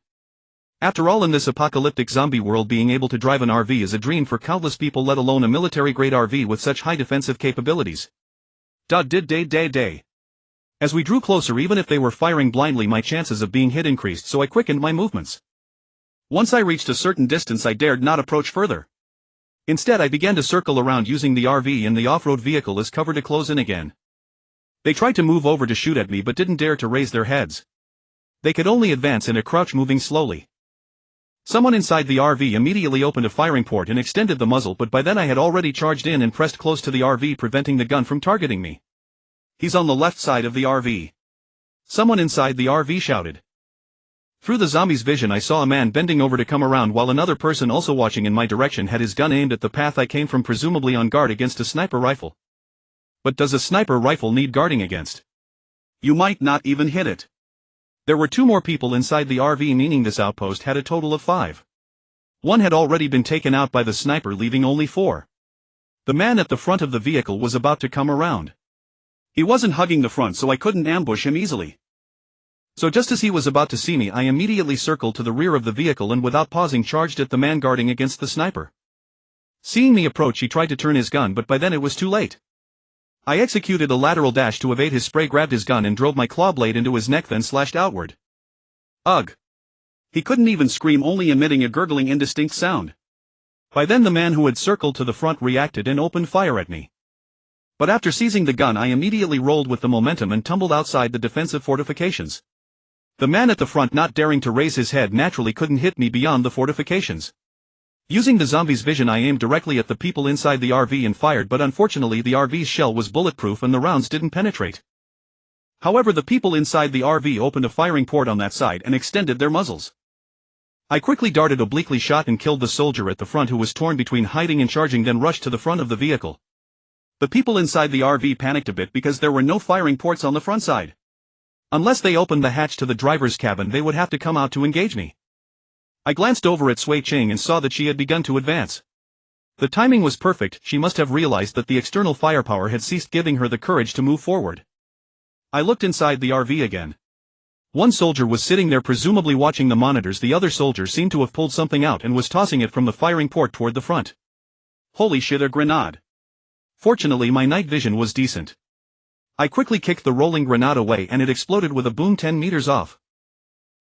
After all, in this apocalyptic zombie world, being able to drive an RV is a dream for countless people, let alone a military-grade RV with such high defensive capabilities. As we drew closer, even if they were firing blindly, my chances of being hit increased, so I quickened my movements. Once I reached a certain distance, I dared not approach further. Instead, I began to circle around, using the RV and the off-road vehicle as cover to close in again. They tried to move over to shoot at me but didn't dare to raise their heads. They could only advance in a crouch, moving slowly. Someone inside the RV immediately opened a firing port and extended the muzzle, but by then I had already charged in and pressed close to the RV, preventing the gun from targeting me. He's on the left side of the RV. Someone inside the RV shouted. Through the zombie's vision I saw a man bending over to come around, while another person, also watching in my direction, had his gun aimed at the path I came from, presumably on guard against a sniper rifle. But does a sniper rifle need guarding against? You might not even hit it. There were 2 more people inside the RV, meaning this outpost had a total of 5. One had already been taken out by the sniper, leaving only 4. The man at the front of the vehicle was about to come around. He wasn't hugging the front, so I couldn't ambush him easily. So just as he was about to see me, I immediately circled to the rear of the vehicle and without pausing charged at the man guarding against the sniper. Seeing me approach, he tried to turn his gun, but by then it was too late. I executed a lateral dash to evade his spray, grabbed his gun and drove my claw blade into his neck, then slashed outward. Ugh! He couldn't even scream, only emitting a gurgling, indistinct sound. By then the man who had circled to the front reacted and opened fire at me. But after seizing the gun, I immediately rolled with the momentum and tumbled outside the defensive fortifications. The man at the front, not daring to raise his head, naturally couldn't hit me beyond the fortifications. Using the zombie's vision, I aimed directly at the people inside the RV and fired, but unfortunately the RV's shell was bulletproof and the rounds didn't penetrate. However, the people inside the RV opened a firing port on that side and extended their muzzles. I quickly darted obliquely, shot and killed the soldier at the front who was torn between hiding and charging, then rushed to the front of the vehicle. The people inside the RV panicked a bit because there were no firing ports on the front side. Unless they opened the hatch to the driver's cabin, they would have to come out to engage me. I glanced over at Sui Ching and saw that she had begun to advance. The timing was perfect. She must have realized that the external firepower had ceased, giving her the courage to move forward. I looked inside the RV again. One soldier was sitting there, presumably watching the monitors. The other soldier seemed to have pulled something out and was tossing it from the firing port toward the front. Holy shit, a grenade. Fortunately, my night vision was decent. I quickly kicked the rolling grenade away and it exploded with a boom 10 meters off.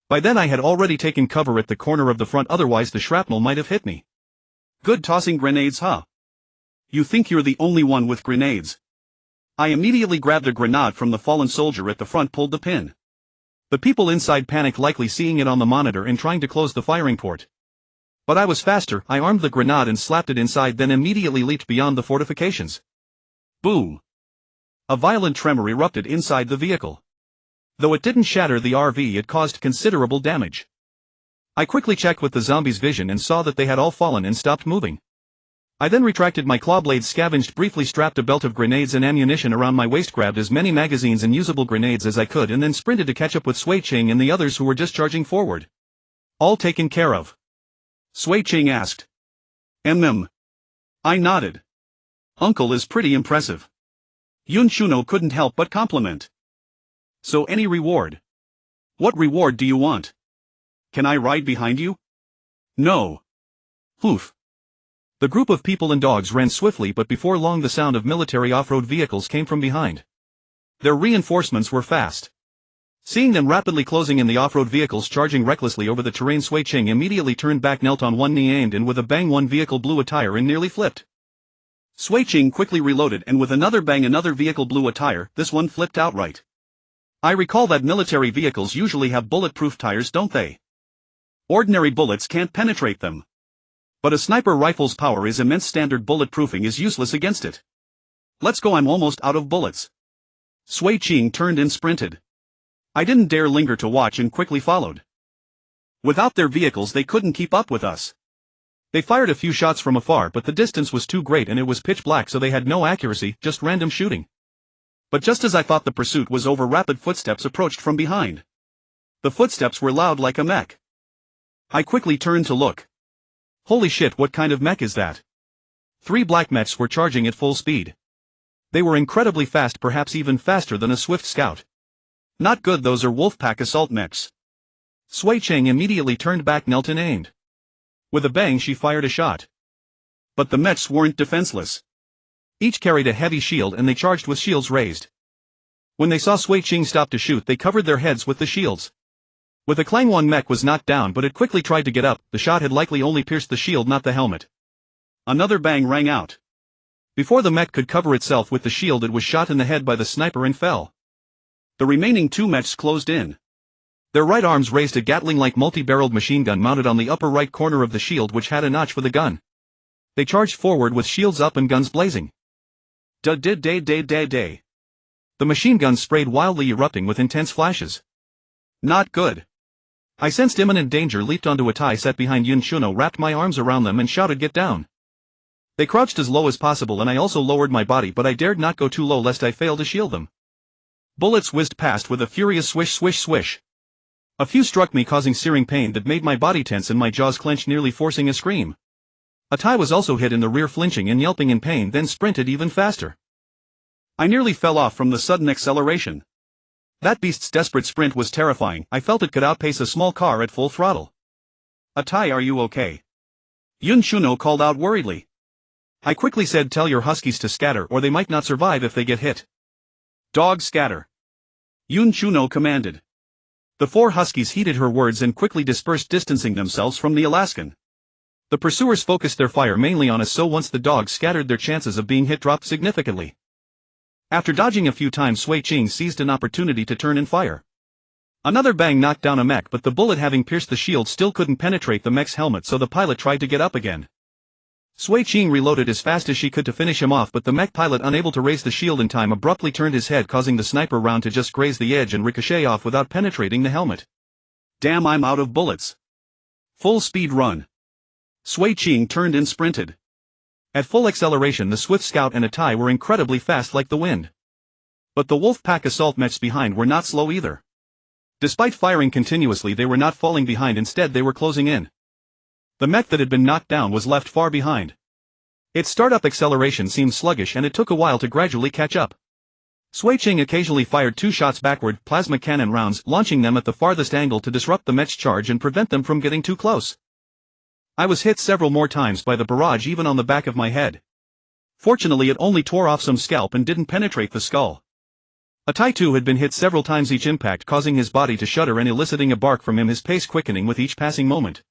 By then I had already taken cover at the corner of the front, otherwise the shrapnel might have hit me. Good tossing grenades, huh? You think you're the only one with grenades? I immediately grabbed a grenade from the fallen soldier at the front, pulled the pin. The people inside panicked, likely seeing it on the monitor and trying to close the firing port. But I was faster. I armed the grenade and slapped it inside, then immediately leaped beyond the fortifications. Boom! A violent tremor erupted inside the vehicle. Though it didn't shatter the RV, it caused considerable damage. I quickly checked with the zombie's vision and saw that they had all fallen and stopped moving. I then retracted my claw blade, scavenged briefly, strapped a belt of grenades and ammunition around my waist, grabbed as many magazines and usable grenades as I could, and then sprinted to catch up with Sui Ching and the others who were just charging forward. All taken care of? Sui Ching asked. I nodded. Uncle is pretty impressive. Yun Shuno couldn't help but compliment. So any reward? What reward do you want? Can I ride behind you? No. Poof. The group of people and dogs ran swiftly, but before long the sound of military off-road vehicles came from behind. Their reinforcements were fast. Seeing them rapidly closing in, the off-road vehicles charging recklessly over the terrain, Sui Ching immediately turned back, knelt on one knee, aimed, and with a bang one vehicle blew a tire and nearly flipped. Sui Ching quickly reloaded, and with another bang another vehicle blew a tire. This one flipped outright. I recall that military vehicles usually have bulletproof tires, don't they? Ordinary bullets can't penetrate them. But a sniper rifle's power is immense. Standard bulletproofing is useless against it. Let's go, I'm almost out of bullets. Sui Ching turned and sprinted. I didn't dare linger to watch and quickly followed. Without their vehicles they couldn't keep up with us. They fired a few shots from afar, but the distance was too great and it was pitch black, so they had no accuracy, just random shooting. But just as I thought the pursuit was over, rapid footsteps approached from behind. The footsteps were loud like a mech. I quickly turned to look. Holy shit, what kind of mech is that? 3 black mechs were charging at full speed. They were incredibly fast, perhaps even faster than a swift scout. Not good, those are Wolfpack assault mechs. Sui Ching immediately turned back, knelt and aimed. With a bang she fired a shot. But the mechs weren't defenseless. Each carried a heavy shield and they charged with shields raised. When they saw Sui Ching stop to shoot, they covered their heads with the shields. With a clang, one mech was knocked down, but it quickly tried to get up. The shot had likely only pierced the shield, not the helmet. Another bang rang out. Before the mech could cover itself with the shield, it was shot in the head by the sniper and fell. The remaining 2 mechs closed in. Their right arms raised a Gatling-like multi-barreled machine gun mounted on the upper right corner of the shield, which had a notch for the gun. They charged forward with shields up and guns blazing. The machine guns sprayed wildly, erupting with intense flashes. Not good. I sensed imminent danger, leaped onto a tie set behind Yun Shuno, wrapped my arms around them and shouted, "Get down!" They crouched as low as possible and I also lowered my body, but I dared not go too low lest I fail to shield them. Bullets whizzed past with a furious swish, swish, swish. A few struck me, causing searing pain that made my body tense and my jaws clench, nearly forcing a scream. A tie was also hit in the rear, flinching and yelping in pain, then sprinted even faster. I nearly fell off from the sudden acceleration. That beast's desperate sprint was terrifying. I felt it could outpace a small car at full throttle. "A tie, are you okay?" Yun Shuno called out worriedly. I quickly said, "Tell your huskies to scatter or they might not survive if they get hit." "Dogs scatter," Yun Shuno commanded. The 4 huskies heeded her words and quickly dispersed, distancing themselves from the Alaskan. The pursuers focused their fire mainly on us, so once the dogs scattered, their chances of being hit dropped significantly. After dodging a few times, Sui Ching seized an opportunity to turn and fire. Another bang knocked down a mech, but the bullet, having pierced the shield, still couldn't penetrate the mech's helmet, so the pilot tried to get up again. Sui Ching reloaded as fast as she could to finish him off, but the mech pilot, unable to raise the shield in time, abruptly turned his head, causing the sniper round to just graze the edge and ricochet off without penetrating the helmet. Damn, I'm out of bullets. Full speed run. Sui Ching turned and sprinted. At full acceleration, the Swift Scout and Atai were incredibly fast like the wind. But the wolf pack assault mechs behind were not slow either. Despite firing continuously, they were not falling behind, instead they were closing in. The mech that had been knocked down was left far behind. Its startup acceleration seemed sluggish and it took a while to gradually catch up. Sui Ching occasionally fired 2 shots backward, plasma cannon rounds, launching them at the farthest angle to disrupt the mech's charge and prevent them from getting too close. I was hit several more times by the barrage, even on the back of my head. Fortunately, it only tore off some scalp and didn't penetrate the skull. Atai too had been hit several times, each impact causing his body to shudder and eliciting a bark from him, his pace quickening with each passing moment.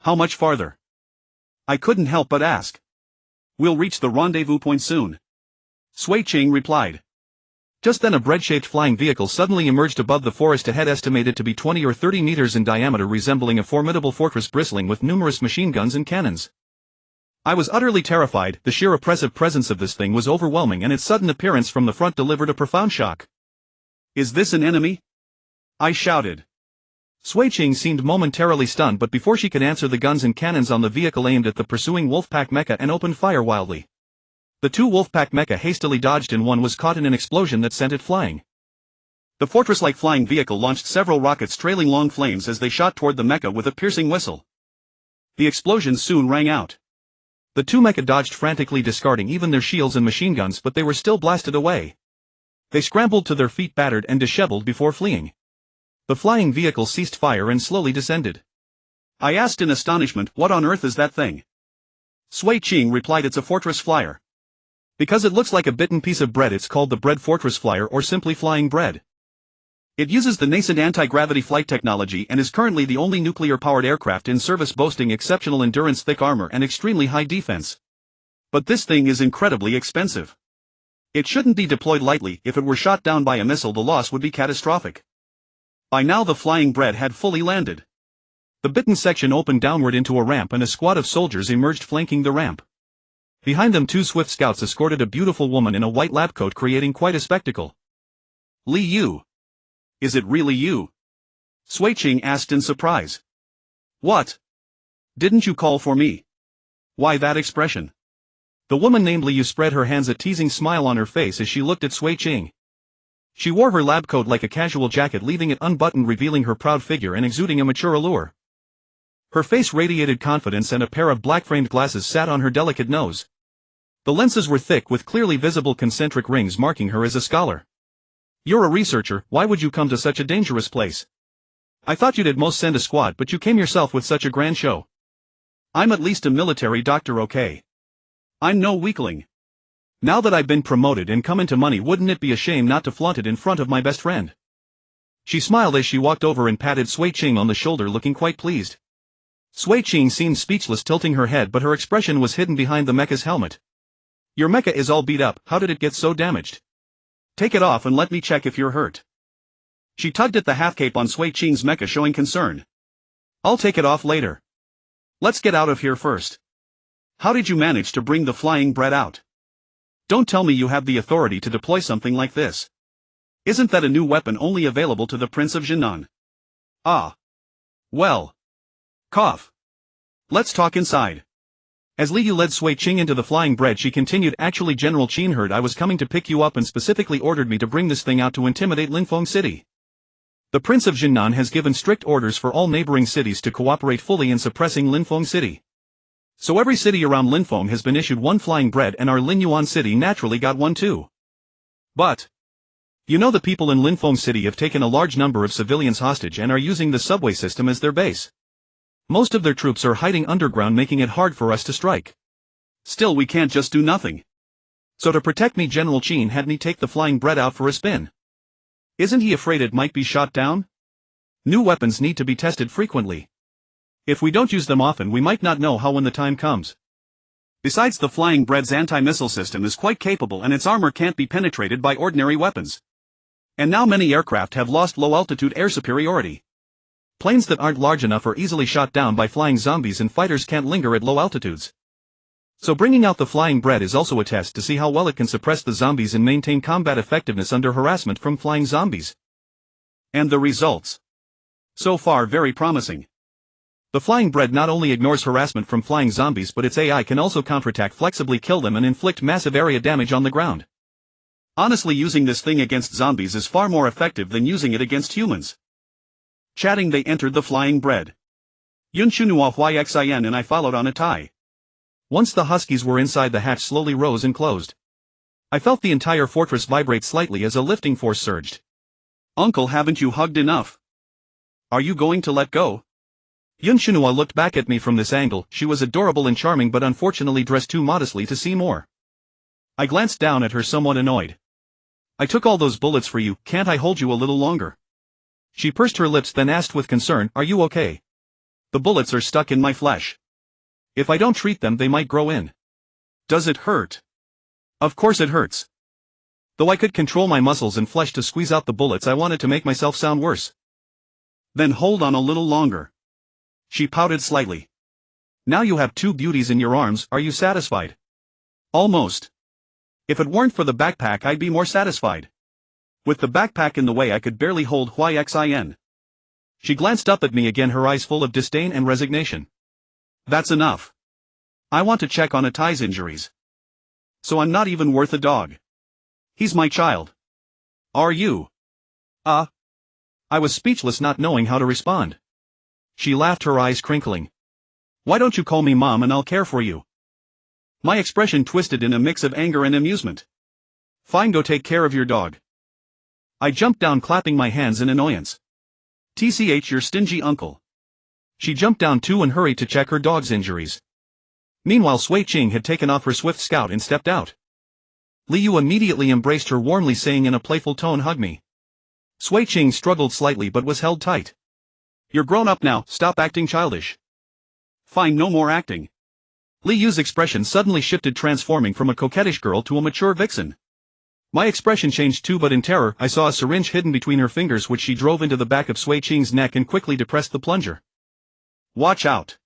How much farther? I couldn't help but ask. We'll reach the rendezvous point soon. Sui Ching replied. Just then a bread-shaped flying vehicle suddenly emerged above the forest ahead, estimated to be 20 or 30 meters in diameter, resembling a formidable fortress bristling with numerous machine guns and cannons. I was utterly terrified. The sheer oppressive presence of this thing was overwhelming, and its sudden appearance from the front delivered a profound shock. Is this an enemy? I shouted. Sui Ching seemed momentarily stunned, but before she could answer, the guns and cannons on the vehicle aimed at the pursuing Wolfpack mecha and opened fire wildly. The 2 Wolfpack mecha hastily dodged and one was caught in an explosion that sent it flying. The fortress-like flying vehicle launched several rockets trailing long flames as they shot toward the mecha with a piercing whistle. The explosion soon rang out. The 2 mecha dodged frantically, discarding even their shields and machine guns, but they were still blasted away. They scrambled to their feet, battered and disheveled, before fleeing. The flying vehicle ceased fire and slowly descended. I asked in astonishment, what on earth is that thing? Sui Ching replied, it's a fortress flyer. Because it looks like a bitten piece of bread, it's called the Bread Fortress Flyer, or simply Flying Bread. It uses the nascent anti-gravity flight technology and is currently the only nuclear-powered aircraft in service, boasting exceptional endurance, thick armor and extremely high defense. But this thing is incredibly expensive. It shouldn't be deployed lightly. If it were shot down by a missile, the loss would be catastrophic. By now the Flying Bread had fully landed. The bitten section opened downward into a ramp and a squad of soldiers emerged, flanking the ramp. Behind them 2 Swift Scouts escorted a beautiful woman in a white lab coat, creating quite a spectacle. Li Yu. Is it really you? Sui Ching asked in surprise. What? Didn't you call for me? Why that expression? The woman named Li Yu spread her hands, a teasing smile on her face as she looked at Sui Ching. She wore her lab coat like a casual jacket, leaving it unbuttoned, revealing her proud figure and exuding a mature allure. Her face radiated confidence and a pair of black-framed glasses sat on her delicate nose. The lenses were thick with clearly visible concentric rings marking her as a scholar. You're a researcher, why would you come to such a dangerous place? I thought you'd at most send a squad, but you came yourself with such a grand show. I'm at least a military doctor, okay? I'm no weakling. Now that I've been promoted and come into money, wouldn't it be a shame not to flaunt it in front of my best friend? She smiled as she walked over and patted Sui Ching on the shoulder, looking quite pleased. Sui Ching seemed speechless, tilting her head, but her expression was hidden behind the mecha's helmet. Your mecha is all beat up. How did it get so damaged? Take it off and let me check if you're hurt. She tugged at the half-cape on Sui Ching's mecha, showing concern. I'll take it off later. Let's get out of here first. How did you manage to bring the Flying Bread out? Don't tell me you have the authority to deploy something like this. Isn't that a new weapon only available to the Prince of Jinan? Ah. Well. Cough. Let's talk inside. As Li Yu led Sui Ching into the Flying Bread, she continued, actually General Qin heard I was coming to pick you up and specifically ordered me to bring this thing out to intimidate Linfeng City. The Prince of Jinan has given strict orders for all neighboring cities to cooperate fully in suppressing Linfeng City. So every city around Linfeng has been issued 1 Flying Bread, and our Linyuan City naturally got one too. But you know, the people in Linfeng City have taken a large number of civilians hostage and are using the subway system as their base. Most of their troops are hiding underground, making it hard for us to strike. Still, we can't just do nothing. So to protect me, General Qin had me take the Flying Bread out for a spin. Isn't he afraid it might be shot down? New weapons need to be tested frequently. If we don't use them often, we might not know how when the time comes. Besides, the Flying Bread's anti-missile system is quite capable and its armor can't be penetrated by ordinary weapons. And now many aircraft have lost low-altitude air superiority. Planes that aren't large enough are easily shot down by flying zombies, and fighters can't linger at low altitudes. So bringing out the flying bread is also a test to see how well it can suppress the zombies and maintain combat effectiveness under harassment from flying zombies. And the results? So far very promising. The flying bread not only ignores harassment from flying zombies but its AI can also counterattack, flexibly kill them and inflict massive area damage on the ground. Honestly, using this thing against zombies is far more effective than using it against humans. Chatting, they entered the flying bread. Yun Shunua Xin and I followed on a tie. Once the huskies were inside, the hatch slowly rose and closed. I felt the entire fortress vibrate slightly as a lifting force surged. Uncle, haven't you hugged enough? Are you going to let go? Yun Shunua looked back at me from this angle. She was adorable and charming but unfortunately dressed too modestly to see more. I glanced down at her, somewhat annoyed. I took all those bullets for you, can't I hold you a little longer? She pursed her lips, then asked with concern, are you okay? The bullets are stuck in my flesh. If I don't treat them, they might grow in. Does it hurt? Of course it hurts. Though I could control my muscles and flesh to squeeze out the bullets, I wanted to make myself sound worse. Then hold on a little longer. She pouted slightly. Now you have two beauties in your arms, are you satisfied? Almost. If it weren't for the backpack, I'd be more satisfied. With the backpack in the way, I could barely hold Xin. She glanced up at me again, her eyes full of disdain and resignation. That's enough. I want to check on Atai's injuries. So I'm not even worth a dog. He's my child. Are you? I was speechless, not knowing how to respond. She laughed, her eyes crinkling. Why don't you call me Mom and I'll care for you? My expression twisted in a mix of anger and amusement. Fine, go take care of your dog. I jumped down, clapping my hands in annoyance. TCH, your stingy uncle. She jumped down too and hurried to check her dog's injuries. Meanwhile, Sui Ching had taken off her swift scout and stepped out. Liu immediately embraced her warmly, saying in a playful tone, hug me. Sui Ching struggled slightly but was held tight. You're grown up now, stop acting childish. Fine, no more acting. Liu's expression suddenly shifted, transforming from a coquettish girl to a mature vixen. My expression changed too, but in terror, I saw a syringe hidden between her fingers, which she drove into the back of Sui Ching's neck and quickly depressed the plunger. Watch out!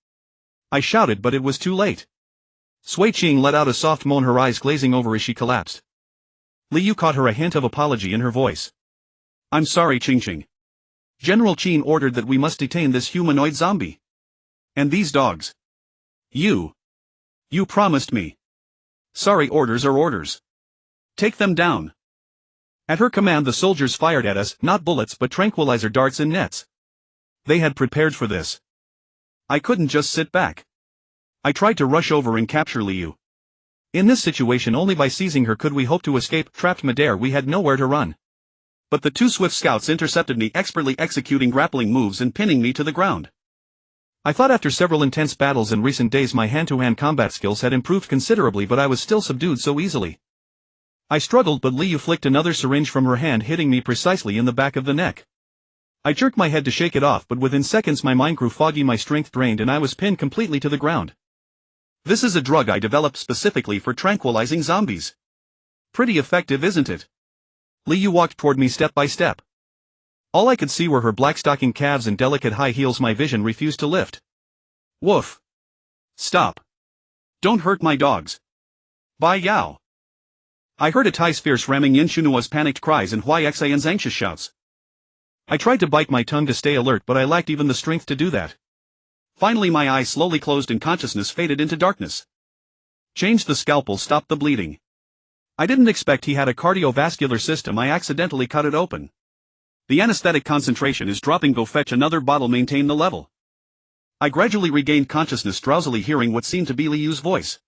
I shouted, but it was too late. Sui Ching let out a soft moan, her eyes glazing over as she collapsed. Liu caught her a hint of apology in her voice. I'm sorry, Ching. General Qin ordered that we must detain this humanoid zombie. And these dogs. You promised me. Sorry, orders are orders. Take them down. At her command, the soldiers fired at us, not bullets but tranquilizer darts and nets. They had prepared for this. I couldn't just sit back. I tried to rush over and capture Liu. In this situation, only by seizing her could we hope to escape. Trapped midair, we had nowhere to run. But the two swift scouts intercepted me, expertly executing grappling moves and pinning me to the ground. I thought after several intense battles in recent days my hand-to-hand combat skills had improved considerably, but I was still subdued so easily. I struggled, but Liu flicked another syringe from her hand, hitting me precisely in the back of the neck. I jerked my head to shake it off, but within seconds my mind grew foggy, my strength drained, and I was pinned completely to the ground. This is a drug I developed specifically for tranquilizing zombies. Pretty effective, isn't it? Liu walked toward me step by step. All I could see were her black-stocking calves and delicate high heels. My vision refused to lift. Woof. Stop. Don't hurt my dogs. Bai Yao. I heard Atai's fierce ramming, Yin Shunua's panicked cries, and Xian's anxious shouts. I tried to bite my tongue to stay alert, but I lacked even the strength to do that. Finally my eyes slowly closed and consciousness faded into darkness. Changed the scalpel, stopped the bleeding. I didn't expect he had a cardiovascular system. I accidentally cut it open. The anesthetic concentration is dropping, go fetch another bottle, maintain the level. I gradually regained consciousness, drowsily hearing what seemed to be Liu's voice.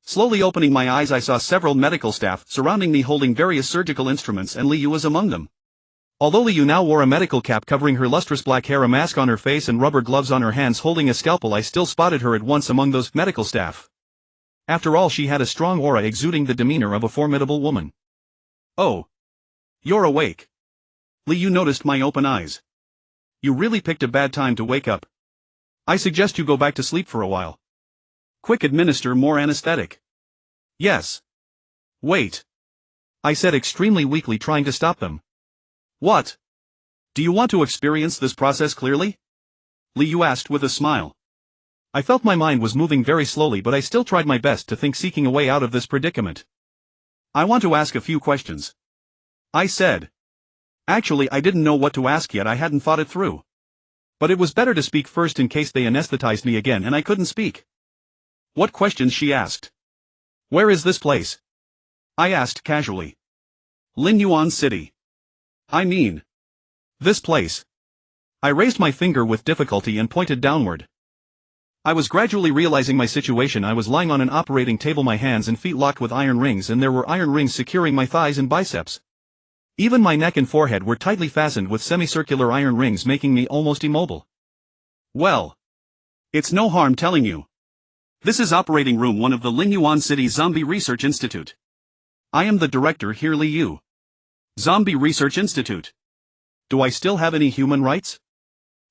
Slowly opening my eyes, I saw several medical staff surrounding me holding various surgical instruments, and Liu was among them. Although Liu now wore a medical cap covering her lustrous black hair, a mask on her face and rubber gloves on her hands holding a scalpel, I still spotted her at once among those medical staff. After all, she had a strong aura exuding the demeanor of a formidable woman. Oh. You're awake. Liu noticed my open eyes. You really picked a bad time to wake up. I suggest you go back to sleep for a while. Quick, administer more anesthetic. Yes. Wait. I said extremely weakly, trying to stop them. What? Do you want to experience this process clearly? Liu asked with a smile. I felt my mind was moving very slowly, but I still tried my best to think, seeking a way out of this predicament. I want to ask a few questions, I said. Actually, I didn't know what to ask yet, I hadn't thought it through. But it was better to speak first in case they anesthetized me again and I couldn't speak. What questions, she asked. Where is this place? I asked casually. Linyuan City. I mean, this place. I raised my finger with difficulty and pointed downward. I was gradually realizing my situation. I was lying on an operating table, my hands and feet locked with iron rings, and there were iron rings securing my thighs and biceps. Even my neck and forehead were tightly fastened with semicircular iron rings, making me almost immobile. Well, it's no harm telling you. This is Operating Room 1 of the Linyuan City Zombie Research Institute. I am the director here, Liu. Zombie Research Institute. Do I still have any human rights?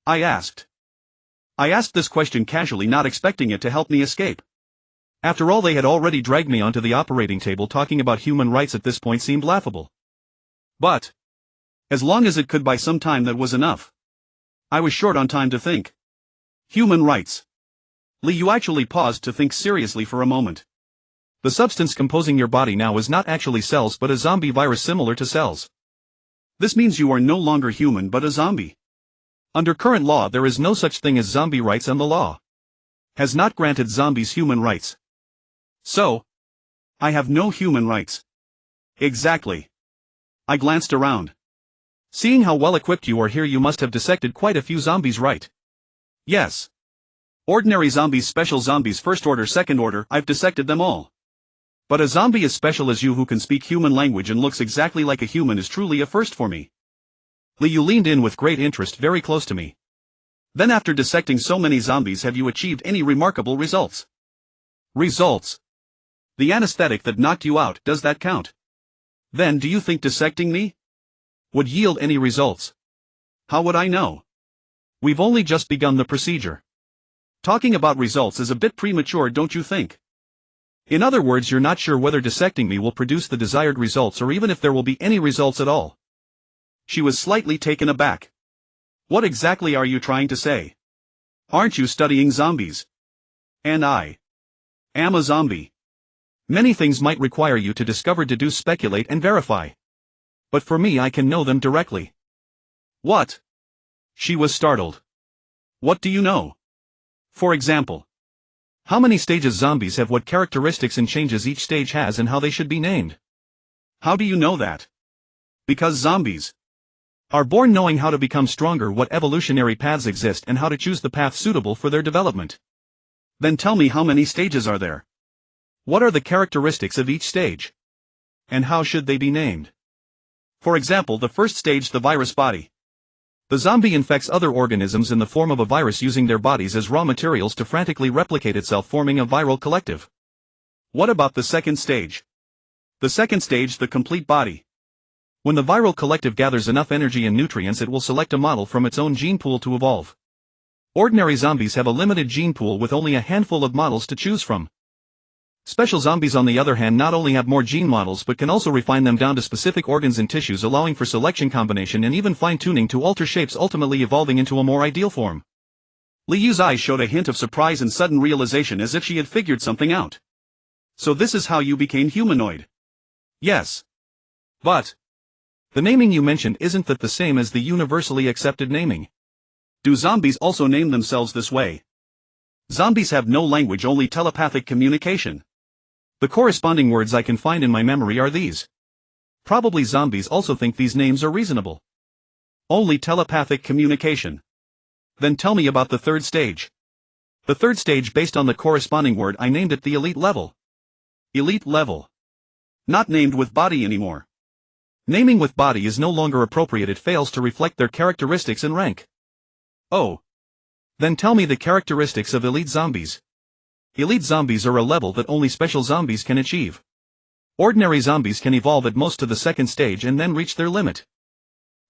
I asked. I asked this question casually, not expecting it to help me escape. After all, they had already dragged me onto the operating table. Talking about human rights at this point seemed laughable. But as long as it could buy some time, that was enough. I was short on time to think. Human rights. Liu actually paused to think seriously for a moment. The substance composing your body now is not actually cells but a zombie virus similar to cells. This means you are no longer human but a zombie. Under current law, there is no such thing as zombie rights, and the law has not granted zombies human rights. So, I have no human rights. Exactly. I glanced around. Seeing how well equipped you are here, you must have dissected quite a few zombies, right? Yes. Ordinary zombies, special zombies, first order, second order, I've dissected them all. But a zombie as special as you, who can speak human language and looks exactly like a human, is truly a first for me. Liu leaned in with great interest, very close to me. Then, after dissecting so many zombies, have you achieved any remarkable results? Results? The anesthetic that knocked you out, does that count? Then do you think dissecting me would yield any results? How would I know? We've only just begun the procedure. Talking about results is a bit premature, don't you think? In other words, you're not sure whether dissecting me will produce the desired results, or even if there will be any results at all. She was slightly taken aback. What exactly are you trying to say? Aren't you studying zombies? And I am a zombie. Many things might require you to discover, deduce, speculate, and verify. But for me, I can know them directly. What? She was startled. What do you know? For example, how many stages zombies have, what characteristics and changes each stage has, and how they should be named? How do you know that? Because zombies are born knowing how to become stronger, what evolutionary paths exist, and how to choose the path suitable for their development. Then tell me, how many stages are there? What are the characteristics of each stage? And how should they be named? For example, the first stage, the virus body. The zombie infects other organisms in the form of a virus, using their bodies as raw materials to frantically replicate itself, forming a viral collective. What about the second stage? The second stage, the complete body. When the viral collective gathers enough energy and nutrients, it will select a model from its own gene pool to evolve. Ordinary zombies have a limited gene pool with only a handful of models to choose from. Special zombies, on the other hand, not only have more gene models but can also refine them down to specific organs and tissues, allowing for selection, combination, and even fine-tuning to alter shapes, ultimately evolving into a more ideal form. Liu's eyes showed a hint of surprise and sudden realization, as if she had figured something out. So this is how you became humanoid? Yes. But the naming you mentioned, isn't that the same as the universally accepted naming? Do zombies also name themselves this way? Zombies have no language, only telepathic communication. The corresponding words I can find in my memory are these. Probably zombies also think these names are reasonable. Only telepathic communication. Then tell me about the third stage. The third stage, based on the corresponding word, I named it the elite level. Elite level. Not named with body anymore. Naming with body is no longer appropriate, it fails to reflect their characteristics and rank. Oh. Then tell me the characteristics of elite zombies. Elite zombies are a level that only special zombies can achieve. Ordinary zombies can evolve at most to the second stage and then reach their limit.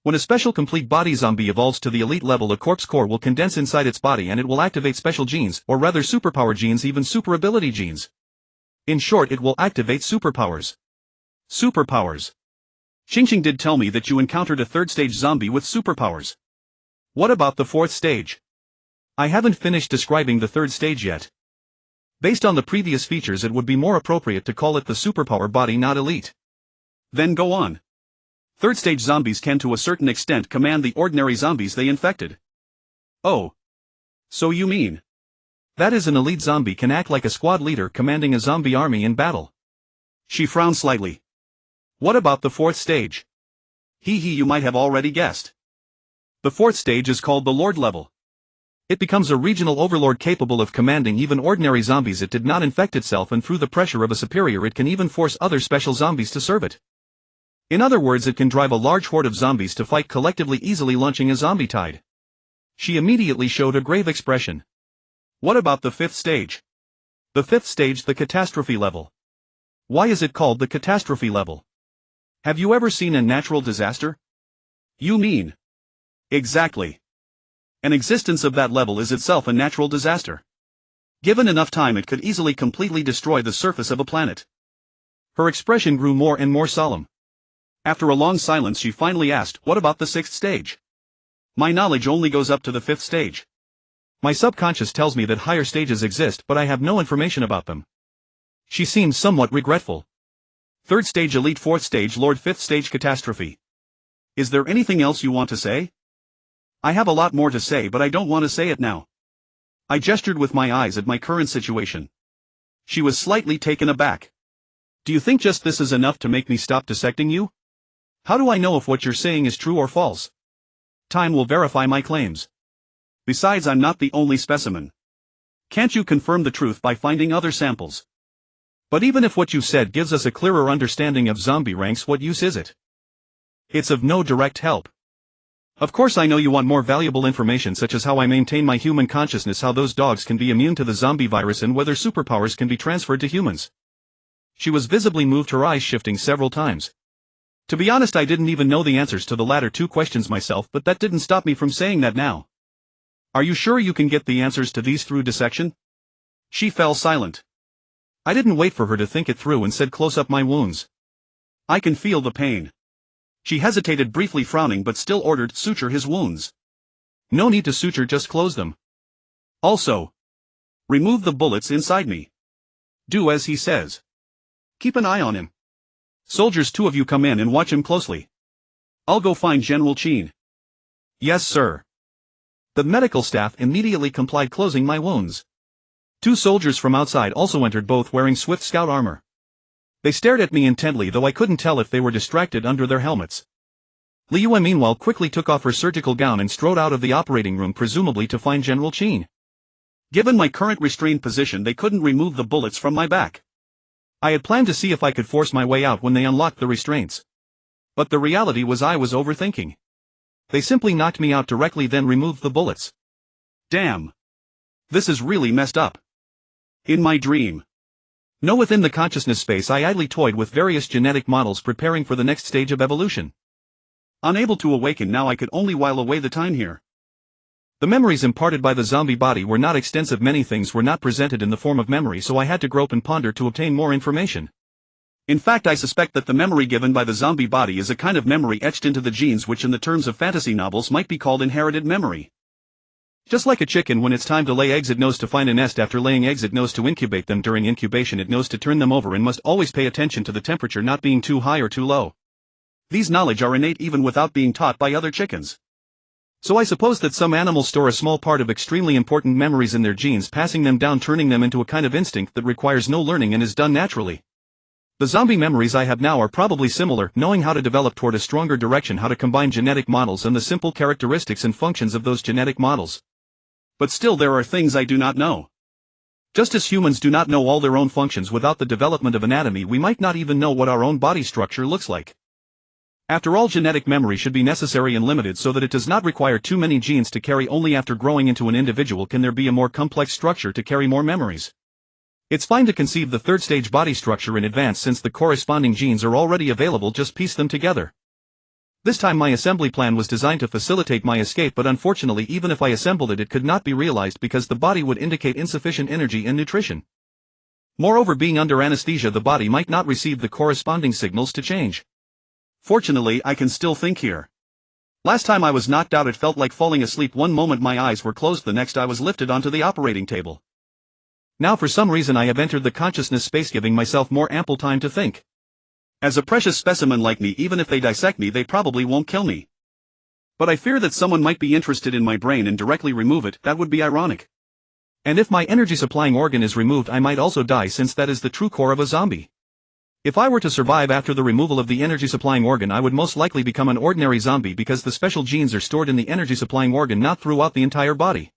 When a special complete body zombie evolves to the elite level, a corpse core will condense inside its body and it will activate special genes, or rather superpower genes, even super ability genes. In short, it will activate superpowers. Superpowers. Xingxing did tell me that you encountered a third stage zombie with superpowers. What about the fourth stage? I haven't finished describing the third stage yet. Based on the previous features, it would be more appropriate to call it the superpower body, not elite. Then go on. Third stage zombies can to a certain extent command the ordinary zombies they infected. Oh. So you mean? That is, an elite zombie can act like a squad leader commanding a zombie army in battle. She frowned slightly. What about the fourth stage? You might have already guessed. The fourth stage is called the Lord level. It becomes a regional overlord capable of commanding even ordinary zombies it did not infect itself, and through the pressure of a superior it can even force other special zombies to serve it. In other words, it can drive a large horde of zombies to fight collectively, easily launching a zombie tide. She immediately showed a grave expression. What about the fifth stage? The fifth stage, the catastrophe level. Why is it called the catastrophe level? Have you ever seen a natural disaster? You mean? Exactly. An existence of that level is itself a natural disaster. Given enough time, it could easily completely destroy the surface of a planet. Her expression grew more and more solemn. After a long silence, she finally asked, what about the sixth stage? My knowledge only goes up to the fifth stage. My subconscious tells me that higher stages exist, but I have no information about them. She seemed somewhat regretful. Third stage elite, fourth stage Lord, fifth stage catastrophe. Is there anything else you want to say? I have a lot more to say, but I don't want to say it now. I gestured with my eyes at my current situation. She was slightly taken aback. Do you think just this is enough to make me stop dissecting you? How do I know if what you're saying is true or false? Time will verify my claims. Besides, I'm not the only specimen. Can't you confirm the truth by finding other samples? But even if what you said gives us a clearer understanding of zombie ranks, what use is it? It's of no direct help. Of course I know you want more valuable information, such as how I maintain my human consciousness, how those dogs can be immune to the zombie virus, and whether superpowers can be transferred to humans. She was visibly moved, her eyes shifting several times. To be honest, I didn't even know the answers to the latter two questions myself, but that didn't stop me from saying that now. Are you sure you can get the answers to these through dissection? She fell silent. I didn't wait for her to think it through and said, close up my wounds. I can feel the pain. She hesitated briefly, frowning, but still ordered, suture his wounds. No need to suture, just close them. Also, remove the bullets inside me. Do as he says. Keep an eye on him. Soldiers, two of you come in and watch him closely. I'll go find General Chin. Yes, sir. The medical staff immediately complied, closing my wounds. Two soldiers from outside also entered, both wearing swift scout armor. They stared at me intently, though I couldn't tell if they were distracted under their helmets. Liu meanwhile quickly took off her surgical gown and strode out of the operating room, presumably to find General Chin. Given my current restrained position, they couldn't remove the bullets from my back. I had planned to see if I could force my way out when they unlocked the restraints. But the reality was I was overthinking. They simply knocked me out directly, then removed the bullets. Damn. This is really messed up. In my dream. No, within the consciousness space I idly toyed with various genetic models, preparing for the next stage of evolution. Unable to awaken now, I could only while away the time here. The memories imparted by the zombie body were not extensive. Many things were not presented in the form of memory, so I had to grope and ponder to obtain more information. In fact, I suspect that the memory given by the zombie body is a kind of memory etched into the genes, which in the terms of fantasy novels might be called inherited memory. Just like a chicken, when it's time to lay eggs, it knows to find a nest. After laying eggs, it knows to incubate them. During incubation, it knows to turn them over and must always pay attention to the temperature not being too high or too low. These knowledge are innate even without being taught by other chickens. So I suppose that some animals store a small part of extremely important memories in their genes, passing them down, turning them into a kind of instinct that requires no learning and is done naturally. The zombie memories I have now are probably similar, knowing how to develop toward a stronger direction, how to combine genetic models and the simple characteristics and functions of those genetic models. But still, there are things I do not know. Just as humans do not know all their own functions, without the development of anatomy we might not even know what our own body structure looks like. After all, genetic memory should be necessary and limited so that it does not require too many genes to carry. Only after growing into an individual can there be a more complex structure to carry more memories. It's fine to conceive the third stage body structure in advance, since the corresponding genes are already available, just piece them together. This time my assembly plan was designed to facilitate my escape, but unfortunately even if I assembled it, it could not be realized because the body would indicate insufficient energy and nutrition. Moreover, being under anesthesia, the body might not receive the corresponding signals to change. Fortunately, I can still think here. Last time I was knocked out it felt like falling asleep. One moment my eyes were closed, the next I was lifted onto the operating table. Now for some reason I have entered the consciousness space, giving myself more ample time to think. As a precious specimen like me, even if they dissect me they probably won't kill me. But I fear that someone might be interested in my brain and directly remove it. That would be ironic. And if my energy supplying organ is removed I might also die, since that is the true core of a zombie. If I were to survive after the removal of the energy supplying organ I would most likely become an ordinary zombie, because the special genes are stored in the energy supplying organ, not throughout the entire body.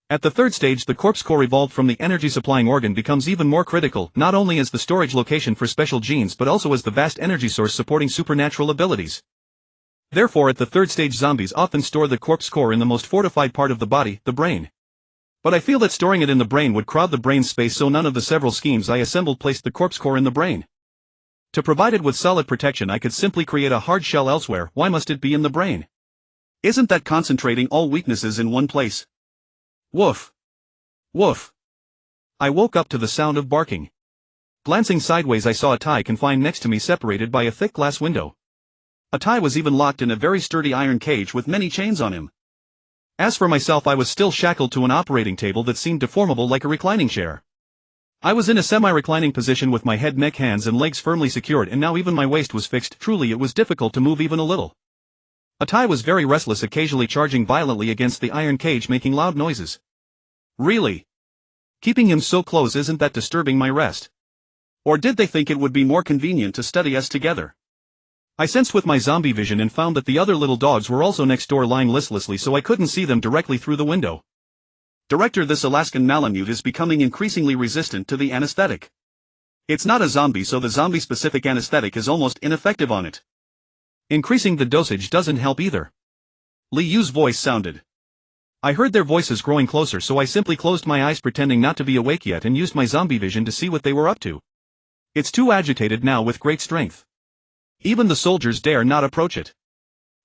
At the third stage the corpse core evolved from the energy supplying organ becomes even more critical, not only as the storage location for special genes but also as the vast energy source supporting supernatural abilities. Therefore at the third stage zombies often store the corpse core in the most fortified part of the body, the brain. But I feel that storing it in the brain would crowd the brain's space, so none of the several schemes I assembled placed the corpse core in the brain. To provide it with solid protection I could simply create a hard shell elsewhere. Why must it be in the brain? Isn't that concentrating all weaknesses in one place? Woof. Woof. I woke up to the sound of barking. Glancing sideways I saw a tie confined next to me, separated by a thick glass window. A tie was even locked in a very sturdy iron cage with many chains on him. As for myself I was still shackled to an operating table that seemed deformable like a reclining chair. I was in a semi-reclining position with my head, neck, hands and legs firmly secured, and now even my waist was fixed. Truly it was difficult to move even a little. A tie was very restless, occasionally charging violently against the iron cage, making loud noises. Really? Keeping him so close, isn't that disturbing my rest? Or did they think it would be more convenient to study us together? I sensed with my zombie vision and found that the other little dogs were also next door, lying listlessly, so I couldn't see them directly through the window. Director, this Alaskan Malamute is becoming increasingly resistant to the anesthetic. It's not a zombie, so the zombie-specific anesthetic is almost ineffective on it. Increasing the dosage doesn't help either. Li Yu's voice sounded. I heard their voices growing closer, so I simply closed my eyes, pretending not to be awake yet, and used my zombie vision to see what they were up to. It's too agitated now with great strength. Even the soldiers dare not approach it.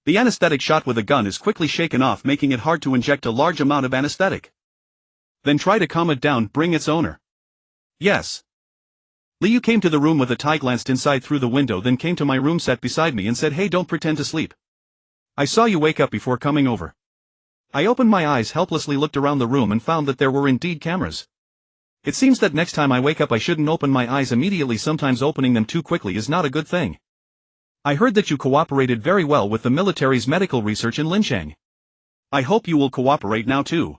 The anesthetic shot with a gun is quickly shaken off, making it hard to inject a large amount of anesthetic. Then try to calm it down, bring its owner. Yes. Liu came to the room with a tie, glanced inside through the window, then came to my room, sat beside me and said, "Hey, don't pretend to sleep. I saw you wake up before coming over." I opened my eyes helplessly, looked around the room and found that there were indeed cameras. It seems that next time I wake up I shouldn't open my eyes immediately. Sometimes opening them too quickly is not a good thing. I heard that you cooperated very well with the military's medical research in Linchang. I hope you will cooperate now too.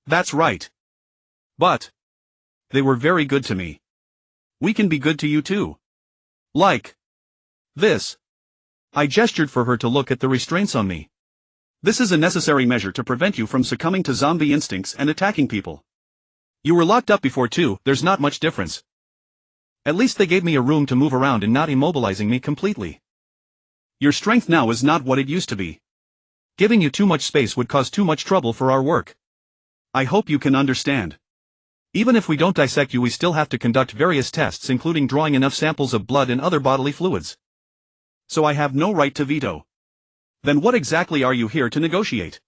That's right. But they were very good to me. We can be good to you too. Like this. I gestured for her to look at the restraints on me. This is a necessary measure to prevent you from succumbing to zombie instincts and attacking people. You were locked up before too, there's not much difference. At least they gave me a room to move around and not immobilizing me completely. Your strength now is not what it used to be. Giving you too much space would cause too much trouble for our work. I hope you can understand. Even if we don't dissect you, we still have to conduct various tests, including drawing enough samples of blood and other bodily fluids. So I have no right to veto. Then what exactly are you here to negotiate?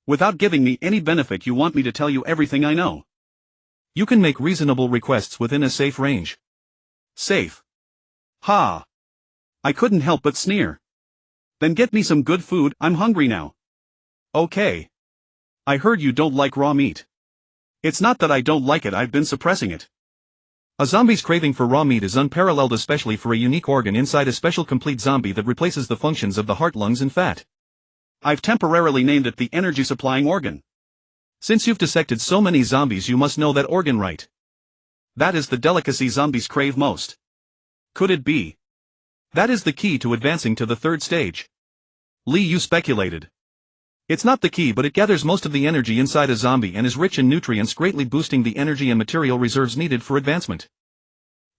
Without giving me any benefit, you want me to tell you everything I know. You can make reasonable requests within a safe range. Safe? Ha! I couldn't help but sneer. Then get me some good food, I'm hungry now. Okay. I heard you don't like raw meat. It's not that I don't like it, I've been suppressing it. A zombie's craving for raw meat is unparalleled, especially for a unique organ inside a special complete zombie that replaces the functions of the heart, lungs and fat. I've temporarily named it the energy supplying organ. Since you've dissected so many zombies, you must know that organ, right? That is the delicacy zombies crave most. Could it be? That is the key to advancing to the third stage. Li Yu speculated. It's not the key, but it gathers most of the energy inside a zombie and is rich in nutrients, greatly boosting the energy and material reserves needed for advancement.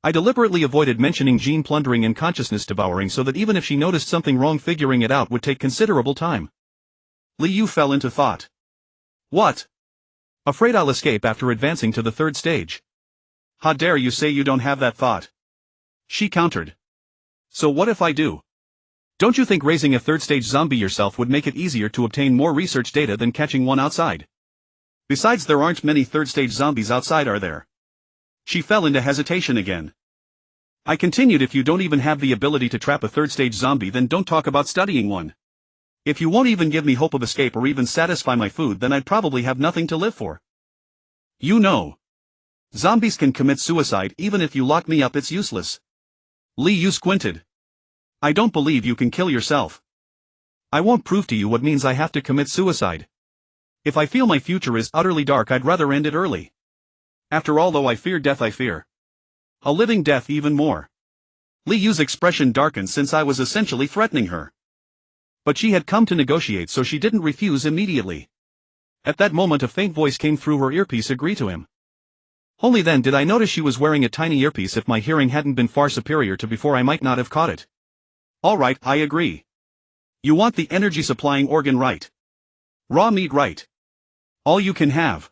I deliberately avoided mentioning gene plundering and consciousness devouring, so that even if she noticed something wrong, figuring it out would take considerable time. Li Yu fell into thought. What? Afraid I'll escape after advancing to the third stage. How dare you say you don't have that thought? She countered. So what if I do? Don't you think raising a third-stage zombie yourself would make it easier to obtain more research data than catching one outside? Besides, there aren't many third-stage zombies outside, are there? She fell into hesitation again. I continued, if you don't even have the ability to trap a third-stage zombie, then don't talk about studying one. If you won't even give me hope of escape or even satisfy my food, then I'd probably have nothing to live for. You know. Zombies can commit suicide even if you lock me up, it's useless. Li Yu squinted. I don't believe you can kill yourself. I won't prove to you what means I have to commit suicide. If I feel my future is utterly dark, I'd rather end it early. After all, though I fear death, I fear a living death even more. Li Yu's expression darkened since I was essentially threatening her. But she had come to negotiate, so she didn't refuse immediately. At that moment a faint voice came through her earpiece. Agree to him. Only then did I notice she was wearing a tiny earpiece. If my hearing hadn't been far superior to before, I might not have caught it. Alright, I agree. You want the energy supplying organ, right? Raw meat, right? All you can have.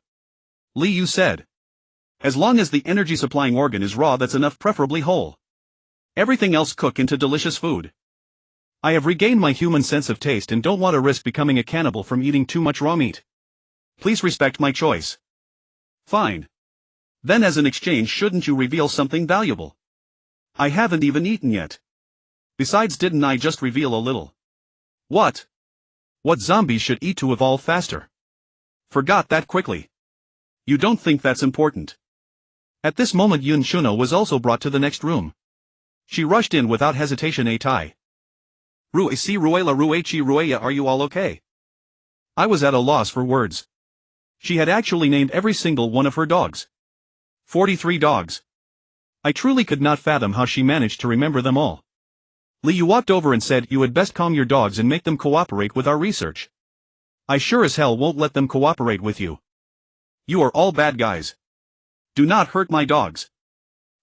Li Yu said. As long as the energy supplying organ is raw, that's enough, preferably whole. Everything else cook into delicious food. I have regained my human sense of taste and don't want to risk becoming a cannibal from eating too much raw meat. Please respect my choice. Fine. Then as an exchange, shouldn't you reveal something valuable? I haven't even eaten yet. Besides, didn't I just reveal a little? What? What zombies should eat to evolve faster? Forgot that quickly. You don't think that's important? At this moment Yun Shuno was also brought to the next room. She rushed in without hesitation. Atai. Ruesi Ruela Ruechi Rueya, are you all okay? I was at a loss for words. She had actually named every single one of her dogs. 43 dogs. I truly could not fathom how she managed to remember them all. Li Yu walked over and said, you had best calm your dogs and make them cooperate with our research. I sure as hell won't let them cooperate with you. You are all bad guys. Do not hurt my dogs.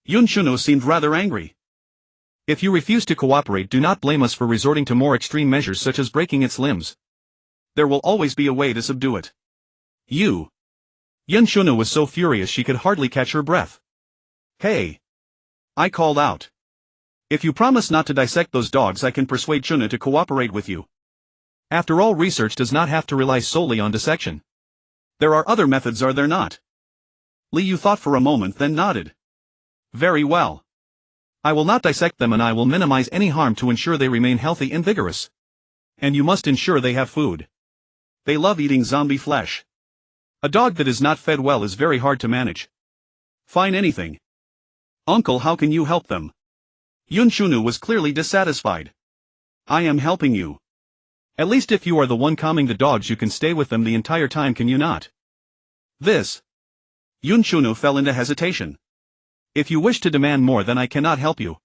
Yun Shuno seemed rather angry. If you refuse to cooperate, do not blame us for resorting to more extreme measures such as breaking its limbs. There will always be a way to subdue it. You. Yun Shuno was so furious she could hardly catch her breath. Hey. I called out. If you promise not to dissect those dogs, I can persuade Chuna to cooperate with you. After all, research does not have to rely solely on dissection. There are other methods, are there not? Li Yu thought for a moment, then nodded. Very well. I will not dissect them and I will minimize any harm to ensure they remain healthy and vigorous. And you must ensure they have food. They love eating zombie flesh. A dog that is not fed well is very hard to manage. Fine, anything. Uncle, how can you help them? Yun Shunu was clearly dissatisfied. I am helping you. At least if you are the one calming the dogs, you can stay with them the entire time, can you not? This. Yun Shunu fell into hesitation. If you wish to demand more, then I cannot help you.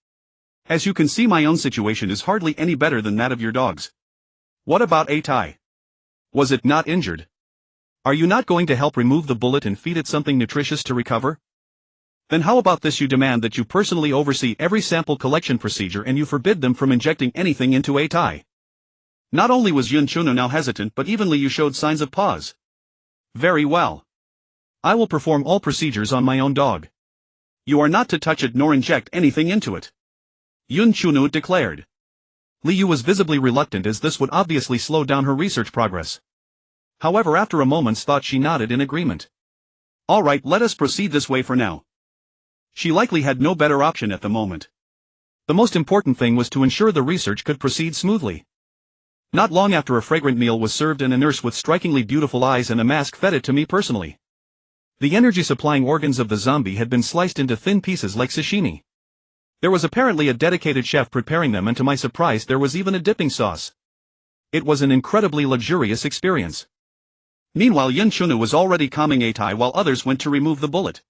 As you can see, my own situation is hardly any better than that of your dogs. What about Atai? Was it not injured? Are you not going to help remove the bullet and feed it something nutritious to recover? Then how about this? You demand that you personally oversee every sample collection procedure and you forbid them from injecting anything into Atai. Not only was Yun Chunu now hesitant, but even Li Yu showed signs of pause. Very well. I will perform all procedures on my own dog. You are not to touch it nor inject anything into it. Yun Chunu declared. Li Yu was visibly reluctant, as this would obviously slow down her research progress. However, after a moment's thought, she nodded in agreement. All right, let us proceed this way for now. She likely had no better option at the moment. The most important thing was to ensure the research could proceed smoothly. Not long after, a fragrant meal was served and a nurse with strikingly beautiful eyes and a mask fed it to me personally. The energy-supplying organs of the zombie had been sliced into thin pieces like sashimi. There was apparently a dedicated chef preparing them, and to my surprise there was even a dipping sauce. It was an incredibly luxurious experience. Meanwhile, Yun Chunu was already calming Atai while others went to remove the bullet.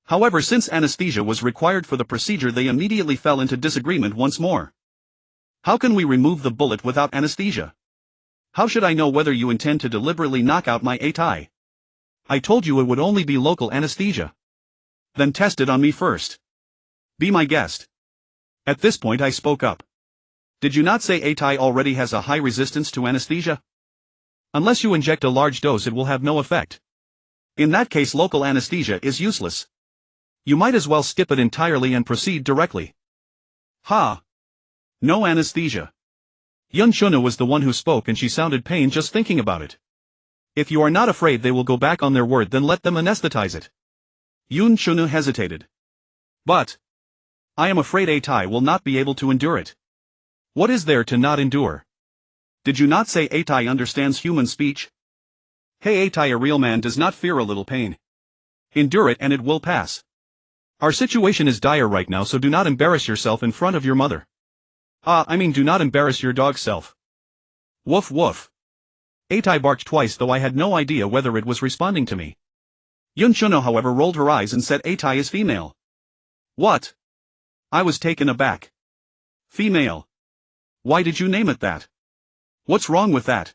However, since anesthesia was required for the procedure, they immediately fell into disagreement once more. How can we remove the bullet without anesthesia? How should I know whether you intend to deliberately knock out my Atai? I told you it would only be local anesthesia. Then test it on me first. Be my guest. At this point I spoke up. Did you not say Atai already has a high resistance to anesthesia? Unless you inject a large dose, it will have no effect. In that case, local anesthesia is useless. You might as well skip it entirely and proceed directly. Ha! No anesthesia. Yun Shuna was the one who spoke, and she sounded pained just thinking about it. If you are not afraid they will go back on their word, then let them anesthetize it. Yun Shuna hesitated. But I am afraid Atai will not be able to endure it. What is there to not endure? Did you not say Atai understands human speech? Hey Atai, a real man does not fear a little pain. Endure it and it will pass. Our situation is dire right now, so do not embarrass yourself in front of your mother. Do not embarrass your dog self. Woof woof. Atai barked twice, though I had no idea whether it was responding to me. Yun Shuno however rolled her eyes and said Atai is female. What? I was taken aback. Female. Why did you name it that? What's wrong with that?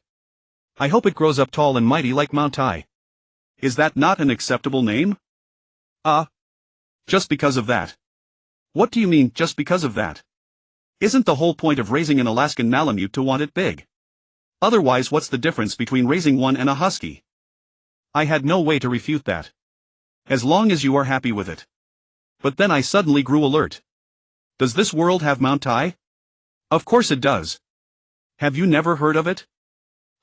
I hope it grows up tall and mighty like Mount Tai. Is that not an acceptable name? Just because of that. What do you mean, just because of that? Isn't the whole point of raising an Alaskan Malamute to want it big? Otherwise, what's the difference between raising one and a husky? I had no way to refute that. As long as you are happy with it. But then I suddenly grew alert. Does this world have Mount Tai? Of course it does. Have you never heard of it?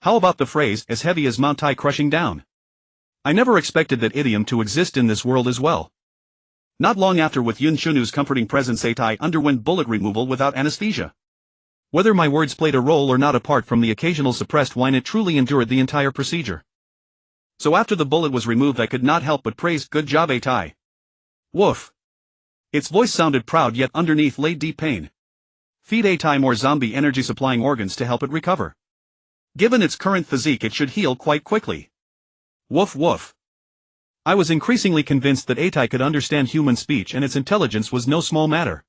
How about the phrase, as heavy as Mount Tai crushing down? I never expected that idiom to exist in this world as well. Not long after, with Yun Shunu's comforting presence, Atai underwent bullet removal without anesthesia. Whether my words played a role or not, apart from the occasional suppressed whine, it truly endured the entire procedure. So after the bullet was removed, I could not help but praise, good job Atai. Woof. Its voice sounded proud, yet underneath lay deep pain. Feed Atai more zombie energy supplying organs to help it recover. Given its current physique, it should heal quite quickly. Woof woof. I was increasingly convinced that Atai could understand human speech, and its intelligence was no small matter.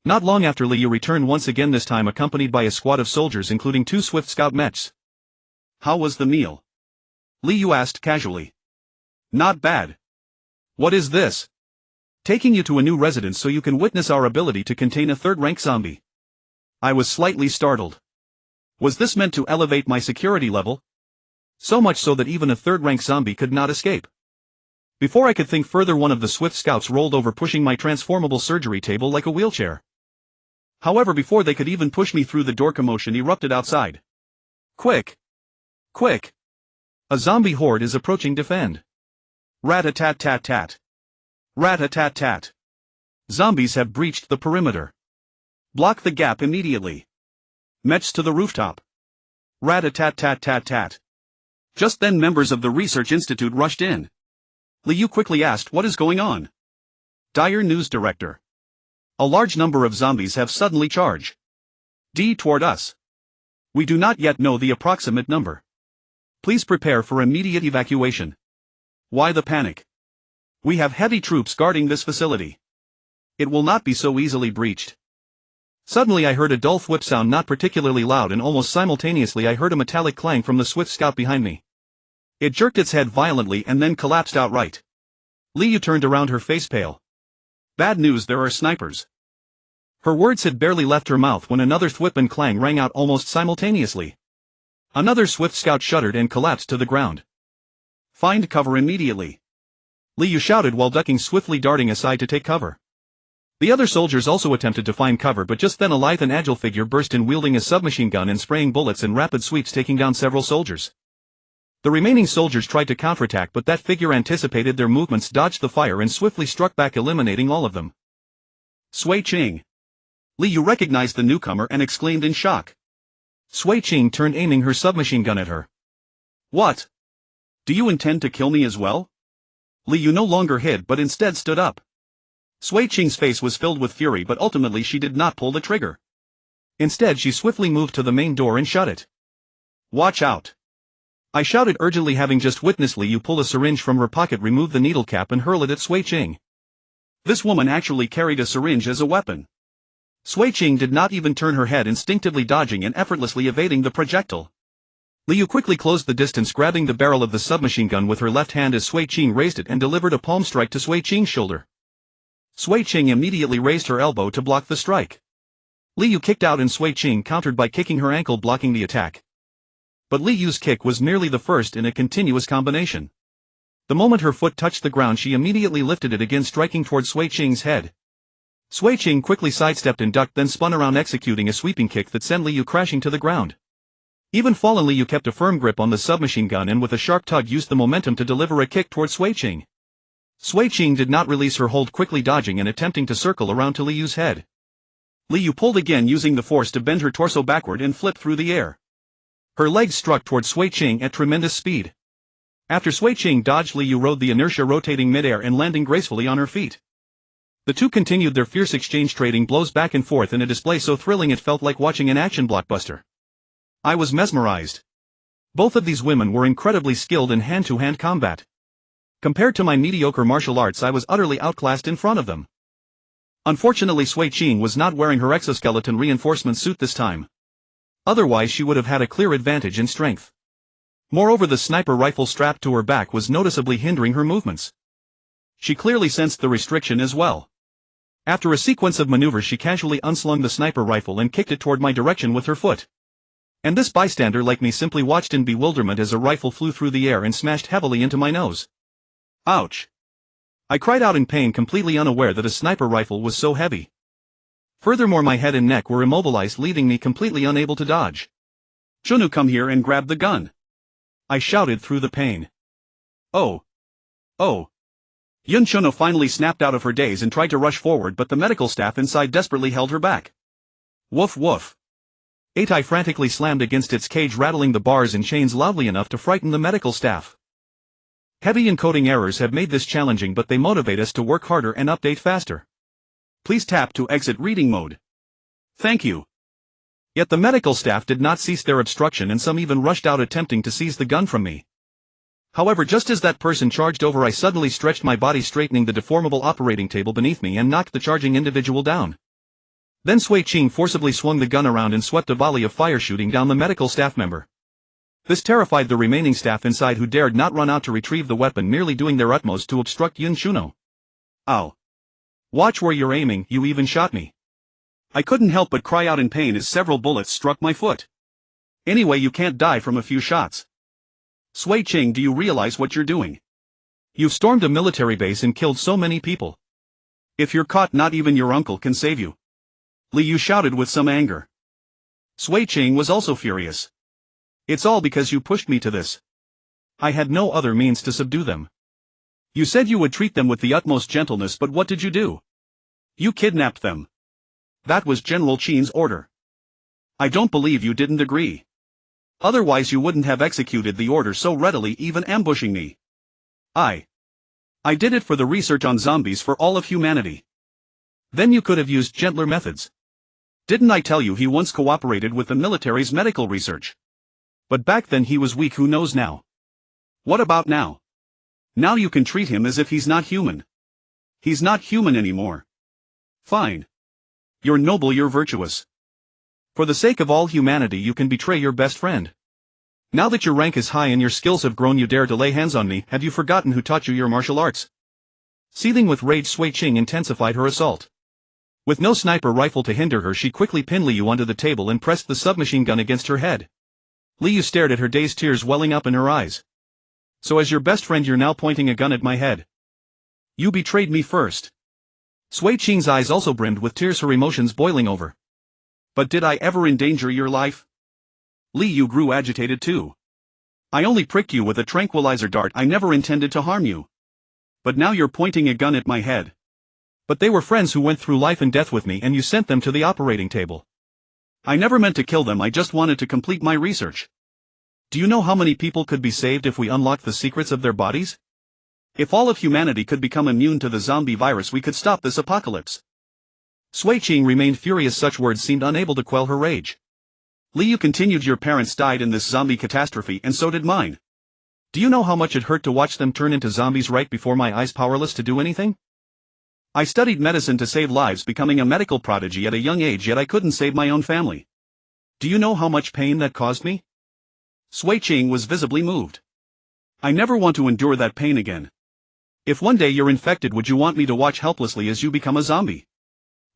Not long after, Liu returned once again, this time accompanied by a squad of soldiers including 2 swift scout mechs. How was the meal? Liu asked casually. Not bad. What is this? Taking you to a new residence so you can witness our ability to contain a third-rank zombie. I was slightly startled. Was this meant to elevate my security level? So much so that even a third-rank zombie could not escape. Before I could think further, one of the swift scouts rolled over, pushing my transformable surgery table like a wheelchair. However, before they could even push me through, the door commotion erupted outside. Quick! Quick! A zombie horde is approaching, defend. Rat-a-tat-tat-tat. Rat-a-tat-tat. Zombies have breached the perimeter. Block the gap immediately. Mechs to the rooftop. Rat-a-tat-tat-tat-tat. Just then members of the Research Institute rushed in. Liu quickly asked, what is going on? Dire news, Director. A large number of zombies have suddenly charged toward us. We do not yet know the approximate number. Please prepare for immediate evacuation. Why the panic? We have heavy troops guarding this facility. It will not be so easily breached. Suddenly I heard a dull thwip sound, not particularly loud, and almost simultaneously I heard a metallic clang from the swift scout behind me. It jerked its head violently and then collapsed outright. Liu turned around, her face pale. Bad news, there are snipers. Her words had barely left her mouth when another thwip and clang rang out almost simultaneously. Another swift scout shuddered and collapsed to the ground. Find cover immediately. Liu shouted while ducking, swiftly darting aside to take cover. The other soldiers also attempted to find cover, but just then a lithe and agile figure burst in, wielding a submachine gun and spraying bullets in rapid sweeps, taking down several soldiers. The remaining soldiers tried to counterattack, but that figure anticipated their movements, dodged the fire, and swiftly struck back, eliminating all of them. Sui Ching. Liu recognized the newcomer and exclaimed in shock. Sui Ching turned, aiming her submachine gun at her. What? Do you intend to kill me as well? Liu no longer hid, but instead stood up. Sui Ching's face was filled with fury, but ultimately she did not pull the trigger. Instead, she swiftly moved to the main door and shut it. Watch out! I shouted urgently, having just witnessed Liu pull a syringe from her pocket, remove the needle cap, and hurl it at Sui Ching. This woman actually carried a syringe as a weapon. Sui Ching did not even turn her head, instinctively dodging and effortlessly evading the projectile. Liu quickly closed the distance, grabbing the barrel of the submachine gun with her left hand as Sui Ching raised it, and delivered a palm strike to Sui Ching's shoulder. Sui Ching immediately raised her elbow to block the strike. Liu kicked out and Sui Ching countered by kicking her ankle, blocking the attack. But Liu's kick was merely the first in a continuous combination. The moment her foot touched the ground, she immediately lifted it again, striking toward Sui Ching's head. Sui Ching quickly sidestepped and ducked, then spun around, executing a sweeping kick that sent Liu crashing to the ground. Even fallen, Liu kept a firm grip on the submachine gun and with a sharp tug used the momentum to deliver a kick toward Sui Ching. Sui Ching did not release her hold, quickly dodging and attempting to circle around to Liu's head. Liu pulled again, using the force to bend her torso backward and flip through the air. Her legs struck toward Sui Qing at tremendous speed. After Sui Qing dodged, Li Yu rode the inertia, rotating midair and landing gracefully on her feet. The two continued their fierce exchange, trading blows back and forth in a display so thrilling it felt like watching an action blockbuster. I was mesmerized. Both of these women were incredibly skilled in hand-to-hand combat. Compared to my mediocre martial arts, I was utterly outclassed in front of them. Unfortunately, Sui Qing was not wearing her exoskeleton reinforcement suit this time. Otherwise she would have had a clear advantage in strength. Moreover, the sniper rifle strapped to her back was noticeably hindering her movements. She clearly sensed the restriction as well. After a sequence of maneuvers, she casually unslung the sniper rifle and kicked it toward my direction with her foot. And this bystander like me simply watched in bewilderment as a rifle flew through the air and smashed heavily into my nose. Ouch! I cried out in pain, completely unaware that a sniper rifle was so heavy. Furthermore, my head and neck were immobilized, leaving me completely unable to dodge. "Chunu, come here and grab the gun!" I shouted through the pain. Oh! Oh! Yun Chunu finally snapped out of her daze and tried to rush forward, but the medical staff inside desperately held her back. Woof woof! Atai frantically slammed against its cage, rattling the bars and chains loudly enough to frighten the medical staff. Heavy encoding errors have made this challenging, but they motivate us to work harder and update faster. Please tap to exit reading mode. Thank you. Yet the medical staff did not cease their obstruction, and some even rushed out attempting to seize the gun from me. However, just as that person charged over, I suddenly stretched my body, straightening the deformable operating table beneath me, and knocked the charging individual down. Then Sui Qing forcibly swung the gun around and swept a volley of fire, shooting down the medical staff member. This terrified the remaining staff inside, who dared not run out to retrieve the weapon, merely doing their utmost to obstruct Yun Chunu. Ow! Watch where you're aiming, you even shot me. I couldn't help but cry out in pain as several bullets struck my foot. Anyway, you can't die from a few shots. Sui Qing, do you realize what you're doing? You've stormed a military base and killed so many people. If you're caught, not even your uncle can save you. Li Yu shouted with some anger. Sui Qing was also furious. It's all because you pushed me to this. I had no other means to subdue them. You said you would treat them with the utmost gentleness, but what did you do? You kidnapped them. That was General Qin's order. I don't believe you didn't agree. Otherwise you wouldn't have executed the order so readily, even ambushing me. I did it for the research on zombies for all of humanity. Then you could have used gentler methods. Didn't I tell you he once cooperated with the military's medical research? But back then he was weak, who knows now? What about now? Now you can treat him as if he's not human. He's not human anymore. Fine. You're noble, you're virtuous. For the sake of all humanity you can betray your best friend. Now that your rank is high and your skills have grown, you dare to lay hands on me. Have you forgotten who taught you your martial arts? Seething with rage, Sui Qing intensified her assault. With no sniper rifle to hinder her, she quickly pinned Li Yu onto the table and pressed the submachine gun against her head. Li Yu stared at her, dazed, tears welling up in her eyes. So as your best friend you're now pointing a gun at my head? You betrayed me first. Sui Qing's eyes also brimmed with tears, her emotions boiling over. But did I ever endanger your life? Li Yu grew agitated too. I only pricked you with a tranquilizer dart. I never intended to harm you. But now you're pointing a gun at my head. But they were friends who went through life and death with me, and you sent them to the operating table. I never meant to kill them, I just wanted to complete my research. Do you know how many people could be saved if we unlocked the secrets of their bodies? If all of humanity could become immune to the zombie virus, we could stop this apocalypse. Sui Qing remained furious. Such words seemed unable to quell her rage. Li Yu continued, your parents died in this zombie catastrophe, and so did mine. Do you know how much it hurt to watch them turn into zombies right before my eyes, powerless to do anything? I studied medicine to save lives, becoming a medical prodigy at a young age, yet I couldn't save my own family. Do you know how much pain that caused me? Sui Qing was visibly moved. I never want to endure that pain again. If one day you're infected, would you want me to watch helplessly as you become a zombie?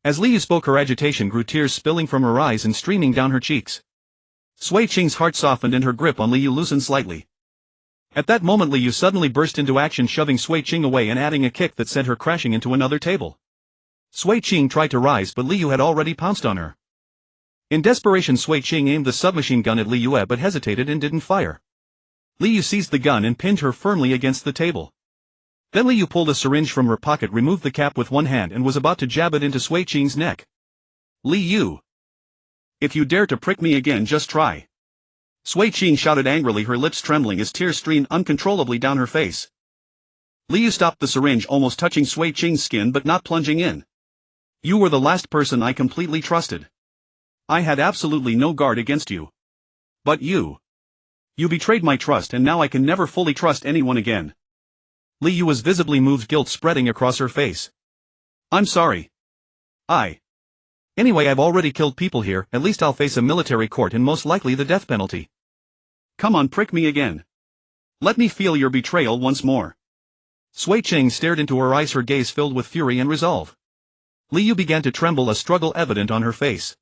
As Li Yu spoke, her agitation grew, tears spilling from her eyes and streaming down her cheeks. Sui Qing's heart softened and her grip on Li Yu loosened slightly. At that moment Li Yu suddenly burst into action, shoving Sui Qing away and adding a kick that sent her crashing into another table. Sui Qing tried to rise, but Li Yu had already pounced on her. In desperation, Sui Qing aimed the submachine gun at Li Yu but hesitated and didn't fire. Li Yu seized the gun and pinned her firmly against the table. Then Li Yu pulled a syringe from her pocket, removed the cap with one hand, and was about to jab it into Sui Qing's neck. Li Yu! If you dare to prick me again, just try. Sui Qing shouted angrily, her lips trembling as tears streamed uncontrollably down her face. Liu stopped the syringe, almost touching Sui Qing's skin but not plunging in. You were the last person I completely trusted. I had absolutely no guard against you. But you betrayed my trust, and now I can never fully trust anyone again. Liu was visibly moved, guilt spreading across her face. I'm sorry. Anyway, I've already killed people here, at least I'll face a military court and most likely the death penalty. Come on, prick me again. Let me feel your betrayal once more. Sui Qing stared into her eyes, her gaze filled with fury and resolve. Liu began to tremble, a struggle evident on her face.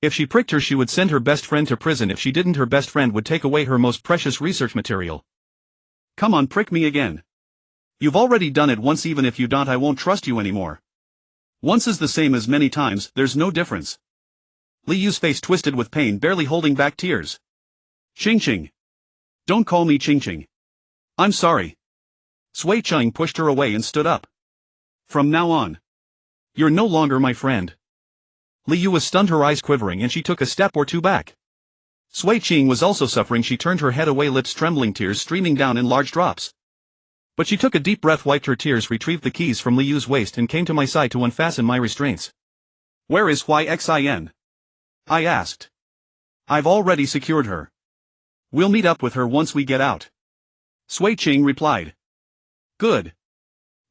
If she pricked her, she would send her best friend to prison. If she didn't, her best friend would take away her most precious research material. Come on, prick me again. You've already done it once. Even if you don't, I won't trust you anymore. Once is the same as many times, there's no difference. Liu's face twisted with pain, barely holding back tears. Qing. Don't call me Qing. I'm sorry. Sui Qing pushed her away and stood up. From now on, you're no longer my friend. Liu was stunned, her eyes quivering, and she took a step or two back. Sui Qing was also suffering. She turned her head away, lips trembling, tears streaming down in large drops. But she took a deep breath, wiped her tears, retrieved the keys from Liu's waist, and came to my side to unfasten my restraints. Where is Xin? I asked. I've already secured her. We'll meet up with her once we get out. Sui Qing replied. Good.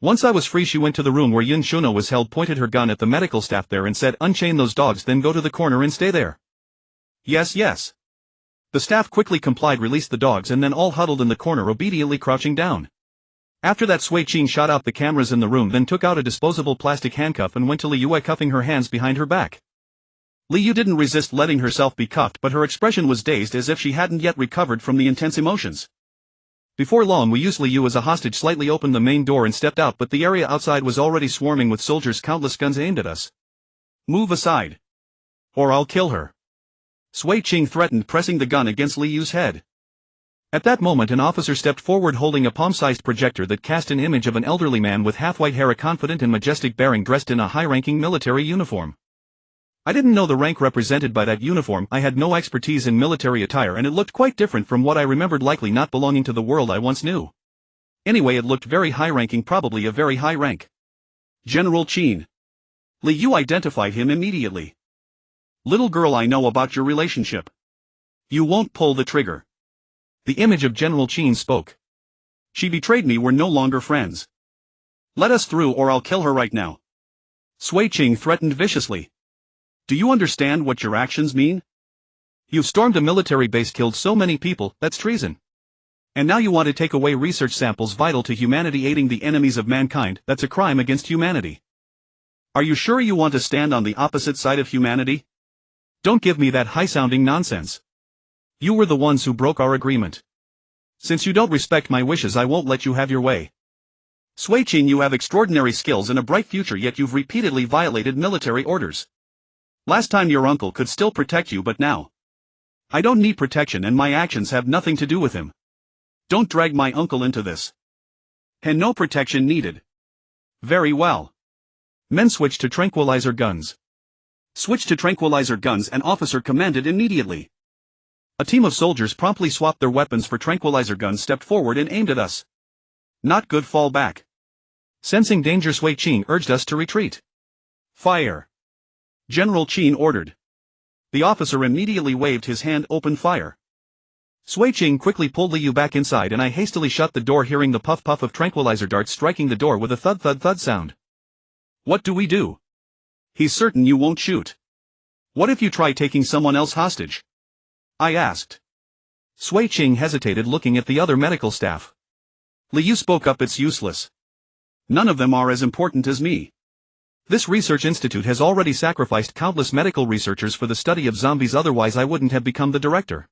Once I was free, she went to the room where Yun Shuno was held, pointed her gun at the medical staff there and said, unchain those dogs, then go to the corner and stay there. Yes. The staff quickly complied, released the dogs, and then all huddled in the corner, obediently crouching down. After that, Sui Qing shot out the cameras in the room, then took out a disposable plastic handcuff and went to Liu, cuffing her hands behind her back. Liu didn't resist letting herself be cuffed, but her expression was dazed, as if she hadn't yet recovered from the intense emotions. Before long, we used Liu as a hostage, slightly opened the main door and stepped out, but the area outside was already swarming with soldiers, countless guns aimed at us. Move aside, or I'll kill her. Sui Qing threatened, pressing the gun against Liu's head. At that moment, an officer stepped forward holding a palm-sized projector that cast an image of an elderly man with half-white hair, a confident and majestic bearing, dressed in a high-ranking military uniform. I didn't know the rank represented by that uniform. I had no expertise in military attire, and it looked quite different from what I remembered, likely not belonging to the world I once knew. Anyway, it looked very high-ranking, probably a very high rank. General Qin. Liu identified him immediately. Little girl, I know about your relationship. You won't pull the trigger. The image of General Qin spoke. She betrayed me, we're no longer friends. Let us through or I'll kill her right now. Sui Qing threatened viciously. Do you understand what your actions mean? You've stormed a military base, killed so many people, that's treason. And now you want to take away research samples vital to humanity, aiding the enemies of mankind, that's a crime against humanity. Are you sure you want to stand on the opposite side of humanity? Don't give me that high-sounding nonsense. You were the ones who broke our agreement. Since you don't respect my wishes, I won't let you have your way. Sui Qing, you have extraordinary skills and a bright future, yet you've repeatedly violated military orders. Last time your uncle could still protect you, but now I don't need protection, and my actions have nothing to do with him. Don't drag my uncle into this. And no protection needed. Very well. Men, switch to tranquilizer guns. Switch to tranquilizer guns, an officer commanded immediately. A team of soldiers promptly swapped their weapons for tranquilizer guns, stepped forward and aimed at us. Not good, fall back. Sensing danger, Sui Qing urged us to retreat. Fire. General Qin ordered. The officer immediately waved his hand, open fire. Sui Qing quickly pulled Liu back inside, and I hastily shut the door, hearing the puff of tranquilizer darts striking the door with a thud sound. What do we do? He's certain you won't shoot. What if you try taking someone else hostage? I asked. Sui Qing hesitated, looking at the other medical staff. Liu spoke up, it's useless. None of them are as important as me. This research institute has already sacrificed countless medical researchers for the study of zombies, otherwise I wouldn't have become the director.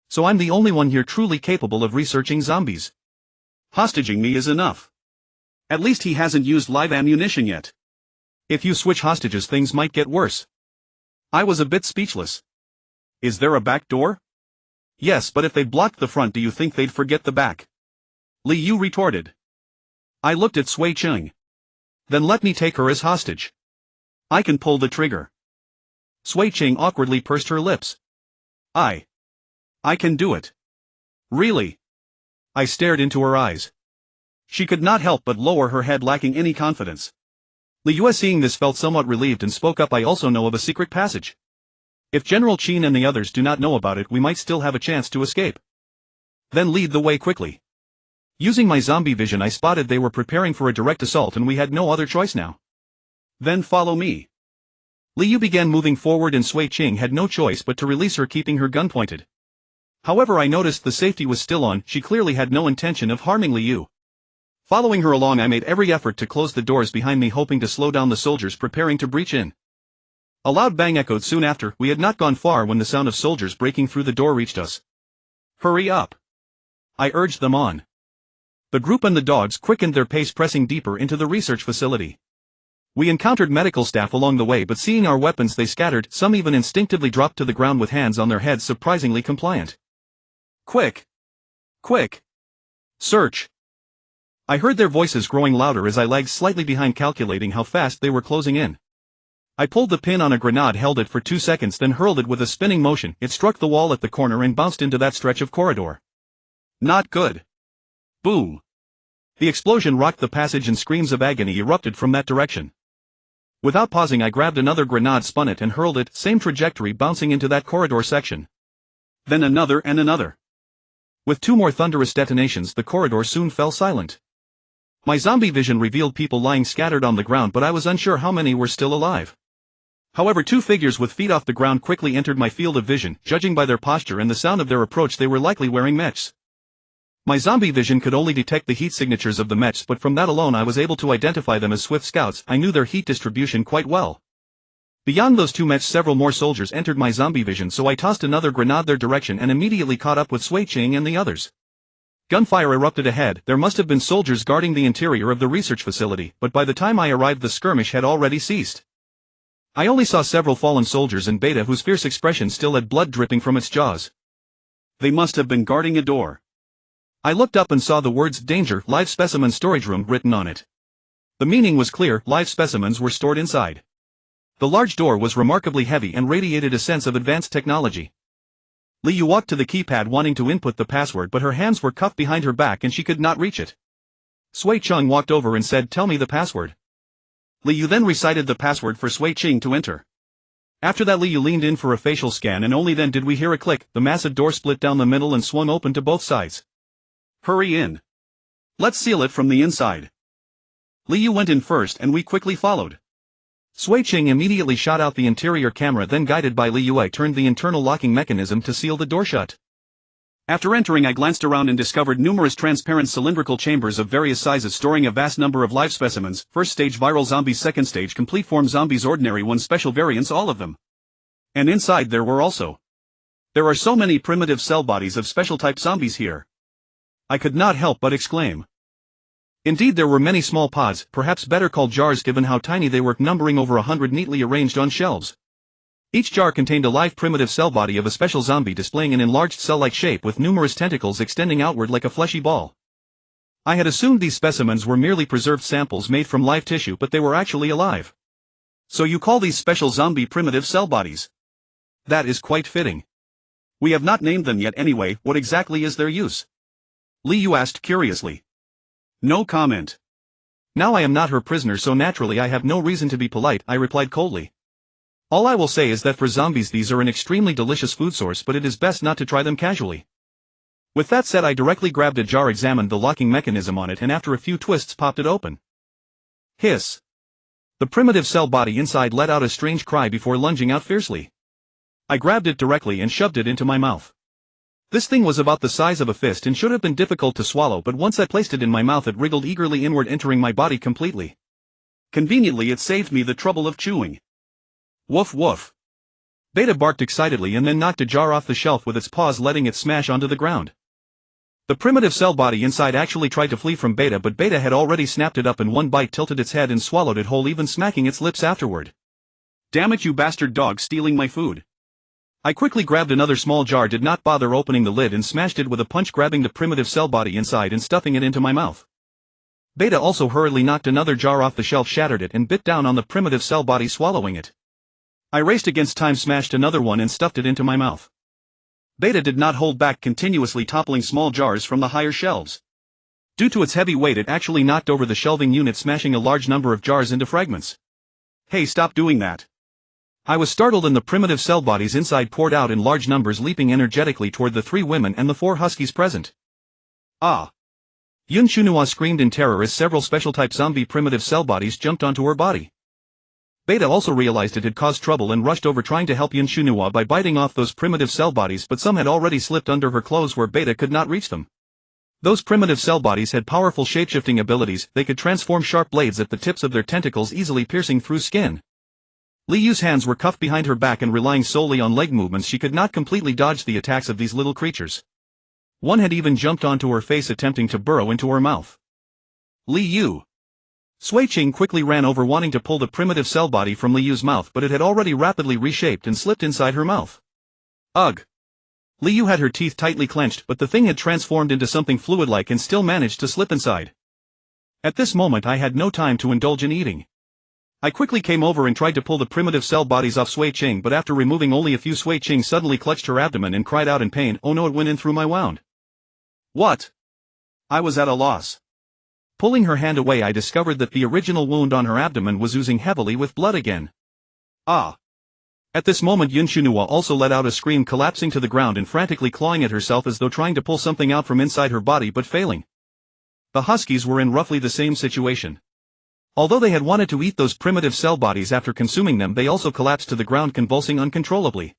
So I'm the only one here truly capable of researching zombies. Hostaging me is enough. At least he hasn't used live ammunition yet. If you switch hostages, things might get worse. I was a bit speechless. Is there a back door? Yes, but if they blocked the front, do you think they'd forget the back? Liu retorted. I looked at Sui Qing. Then let me take her as hostage. I can pull the trigger. Sui Qing awkwardly pursed her lips. I can do it. Really? I stared into her eyes. She could not help but lower her head, lacking any confidence. Liu, seeing this, felt somewhat relieved and spoke up. I also know of a secret passage. If General Qin and the others do not know about it, we might still have a chance to escape. Then lead the way quickly. Using my zombie vision, I spotted they were preparing for a direct assault and we had no other choice now. Then follow me. Liu began moving forward and Sui Qing had no choice but to release her, keeping her gun pointed. However, I noticed the safety was still on. She clearly had no intention of harming Liu. Following her along, I made every effort to close the doors behind me, hoping to slow down the soldiers preparing to breach in. A loud bang echoed soon after. We had not gone far when the sound of soldiers breaking through the door reached us. Hurry up! I urged them on. The group and the dogs quickened their pace, pressing deeper into the research facility. We encountered medical staff along the way, but seeing our weapons they scattered, some even instinctively dropped to the ground with hands on their heads, surprisingly compliant. Quick! Quick! Search! I heard their voices growing louder as I lagged slightly behind, calculating how fast they were closing in. I pulled the pin on a grenade, held it for 2 seconds, then hurled it with a spinning motion. It struck the wall at the corner and bounced into that stretch of corridor. Not good. Boom! The explosion rocked the passage and screams of agony erupted from that direction. Without pausing, I grabbed another grenade, spun it and hurled it, same trajectory, bouncing into that corridor section. Then another and another. With 2 more thunderous detonations, the corridor soon fell silent. My zombie vision revealed people lying scattered on the ground, but I was unsure how many were still alive. However, 2 figures with feet off the ground quickly entered my field of vision. Judging by their posture and the sound of their approach, they were likely wearing mechs. My zombie vision could only detect the heat signatures of the mechs, but from that alone I was able to identify them as Swift Scouts. I knew their heat distribution quite well. Beyond those 2 mechs, several more soldiers entered my zombie vision, so I tossed another grenade their direction and immediately caught up with Sui Qing and the others. Gunfire erupted ahead. There must have been soldiers guarding the interior of the research facility, but by the time I arrived the skirmish had already ceased. I only saw several fallen soldiers and Beta, whose fierce expression still had blood dripping from its jaws. They must have been guarding a door. I looked up and saw the words "Danger, Live Specimen Storage Room" written on it. The meaning was clear: live specimens were stored inside. The large door was remarkably heavy and radiated a sense of advanced technology. Liu walked to the keypad wanting to input the password, but her hands were cuffed behind her back and she could not reach it. Sui Qing walked over and said, "Tell me the password." Liu then recited the password for Sui Qing to enter. After that, Liu leaned in for a facial scan, and only then did we hear a click. The massive door split down the middle and swung open to both sides. Hurry in. Let's seal it from the inside. Liu went in first and we quickly followed. Sui Qing immediately shot out the interior camera, then guided by Liu I turned the internal locking mechanism to seal the door shut. After entering, I glanced around and discovered numerous transparent cylindrical chambers of various sizes storing a vast number of live specimens. First stage viral zombies, second stage complete form zombies, ordinary ones, special variants, all of them. And inside there are so many primitive cell bodies of special type zombies here. I could not help but exclaim. Indeed, there were many small pods, perhaps better called jars given how tiny they were, numbering over 100 neatly arranged on shelves. Each jar contained a live primitive cell body of a special zombie, displaying an enlarged cell-like shape with numerous tentacles extending outward like a fleshy ball. I had assumed these specimens were merely preserved samples made from live tissue, but they were actually alive. So you call these special zombie primitive cell bodies? That is quite fitting. We have not named them yet anyway. What exactly is their use? Liu asked curiously. No comment. Now I am not her prisoner, so naturally I have no reason to be polite, I replied coldly. All I will say is that for zombies these are an extremely delicious food source, but it is best not to try them casually. With that said, I directly grabbed a jar, examined the locking mechanism on it, and after a few twists popped it open. Hiss. The primitive cell body inside let out a strange cry before lunging out fiercely. I grabbed it directly and shoved it into my mouth. This thing was about the size of a fist and should have been difficult to swallow, but once I placed it in my mouth it wriggled eagerly inward, entering my body completely. Conveniently, it saved me the trouble of chewing. Woof woof. Beta barked excitedly and then knocked a jar off the shelf with its paws, letting it smash onto the ground. The primitive cell body inside actually tried to flee from Beta, but Beta had already snapped it up in one bite, tilted its head and swallowed it whole, even smacking its lips afterward. Damn it, you bastard dog, stealing my food. I quickly grabbed another small jar, did not bother opening the lid, and smashed it with a punch, grabbing the primitive cell body inside and stuffing it into my mouth. Beta also hurriedly knocked another jar off the shelf, shattered it and bit down on the primitive cell body, swallowing it. I raced against time, smashed another one and stuffed it into my mouth. Beta did not hold back, continuously toppling small jars from the higher shelves. Due to its heavy weight, it actually knocked over the shelving unit, smashing a large number of jars into fragments. Hey, stop doing that. I was startled, and the primitive cell bodies inside poured out in large numbers, leaping energetically toward the 3 women and the 4 huskies present. Ah! Yun Shunhua screamed in terror as several special-type zombie primitive cell bodies jumped onto her body. Beta also realized it had caused trouble and rushed over, trying to help Yun Shunhua by biting off those primitive cell bodies, but some had already slipped under her clothes where Beta could not reach them. Those primitive cell bodies had powerful shapeshifting abilities. They could transform sharp blades at the tips of their tentacles, easily piercing through skin. Li Yu's hands were cuffed behind her back, and relying solely on leg movements, she could not completely dodge the attacks of these little creatures. One had even jumped onto her face, attempting to burrow into her mouth. Li Yu. Sui Qing quickly ran over, wanting to pull the primitive cell body from Li Yu's mouth, but it had already rapidly reshaped and slipped inside her mouth. Ugh! Li Yu had her teeth tightly clenched, but the thing had transformed into something fluid-like and still managed to slip inside. At this moment I had no time to indulge in eating. I quickly came over and tried to pull the primitive cell bodies off Sui Qing, but after removing only a few, Sui Qing suddenly clutched her abdomen and cried out in pain. Oh no, it went in through my wound. What? I was at a loss. Pulling her hand away, I discovered that the original wound on her abdomen was oozing heavily with blood again. Ah! At this moment Yun Shunhua also let out a scream, collapsing to the ground and frantically clawing at herself as though trying to pull something out from inside her body but failing. The huskies were in roughly the same situation. Although they had wanted to eat those primitive cell bodies, after consuming them they also collapsed to the ground, convulsing uncontrollably.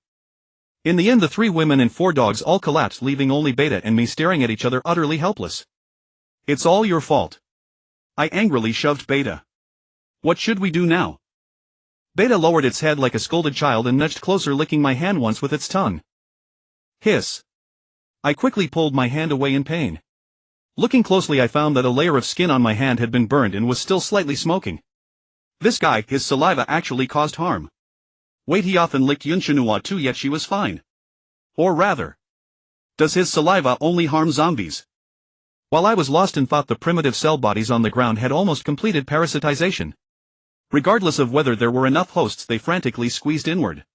In the end the 3 women and 4 dogs all collapsed, leaving only Beta and me staring at each other, utterly helpless. It's all your fault. I angrily shoved Beta. What should we do now? Beta lowered its head like a scolded child and nudged closer, licking my hand once with its tongue. Hiss. I quickly pulled my hand away in pain. Looking closely I found that a layer of skin on my hand had been burned and was still slightly smoking. This guy, his saliva actually caused harm. Wait, he often licked Yun Shunhua too, yet she was fine. Or rather, does his saliva only harm zombies? While I was lost in thought, the primitive cell bodies on the ground had almost completed parasitization. Regardless of whether there were enough hosts, they frantically squeezed inward.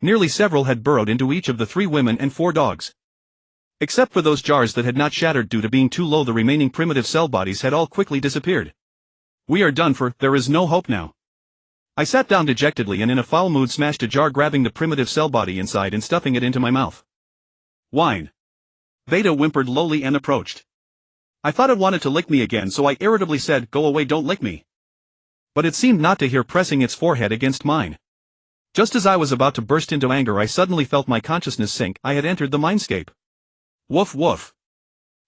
Nearly several had burrowed into each of the 3 women and 4 dogs. Except for those jars that had not shattered due to being too low, the remaining primitive cell bodies had all quickly disappeared. We are done for, there is no hope now. I sat down dejectedly and in a foul mood smashed a jar, grabbing the primitive cell body inside and stuffing it into my mouth. Whine. Beta whimpered lowly and approached. I thought it wanted to lick me again, so I irritably said, "Go away, don't lick me." But it seemed not to hear, pressing its forehead against mine. Just as I was about to burst into anger, I suddenly felt my consciousness sink. I had entered the mindscape. Woof woof.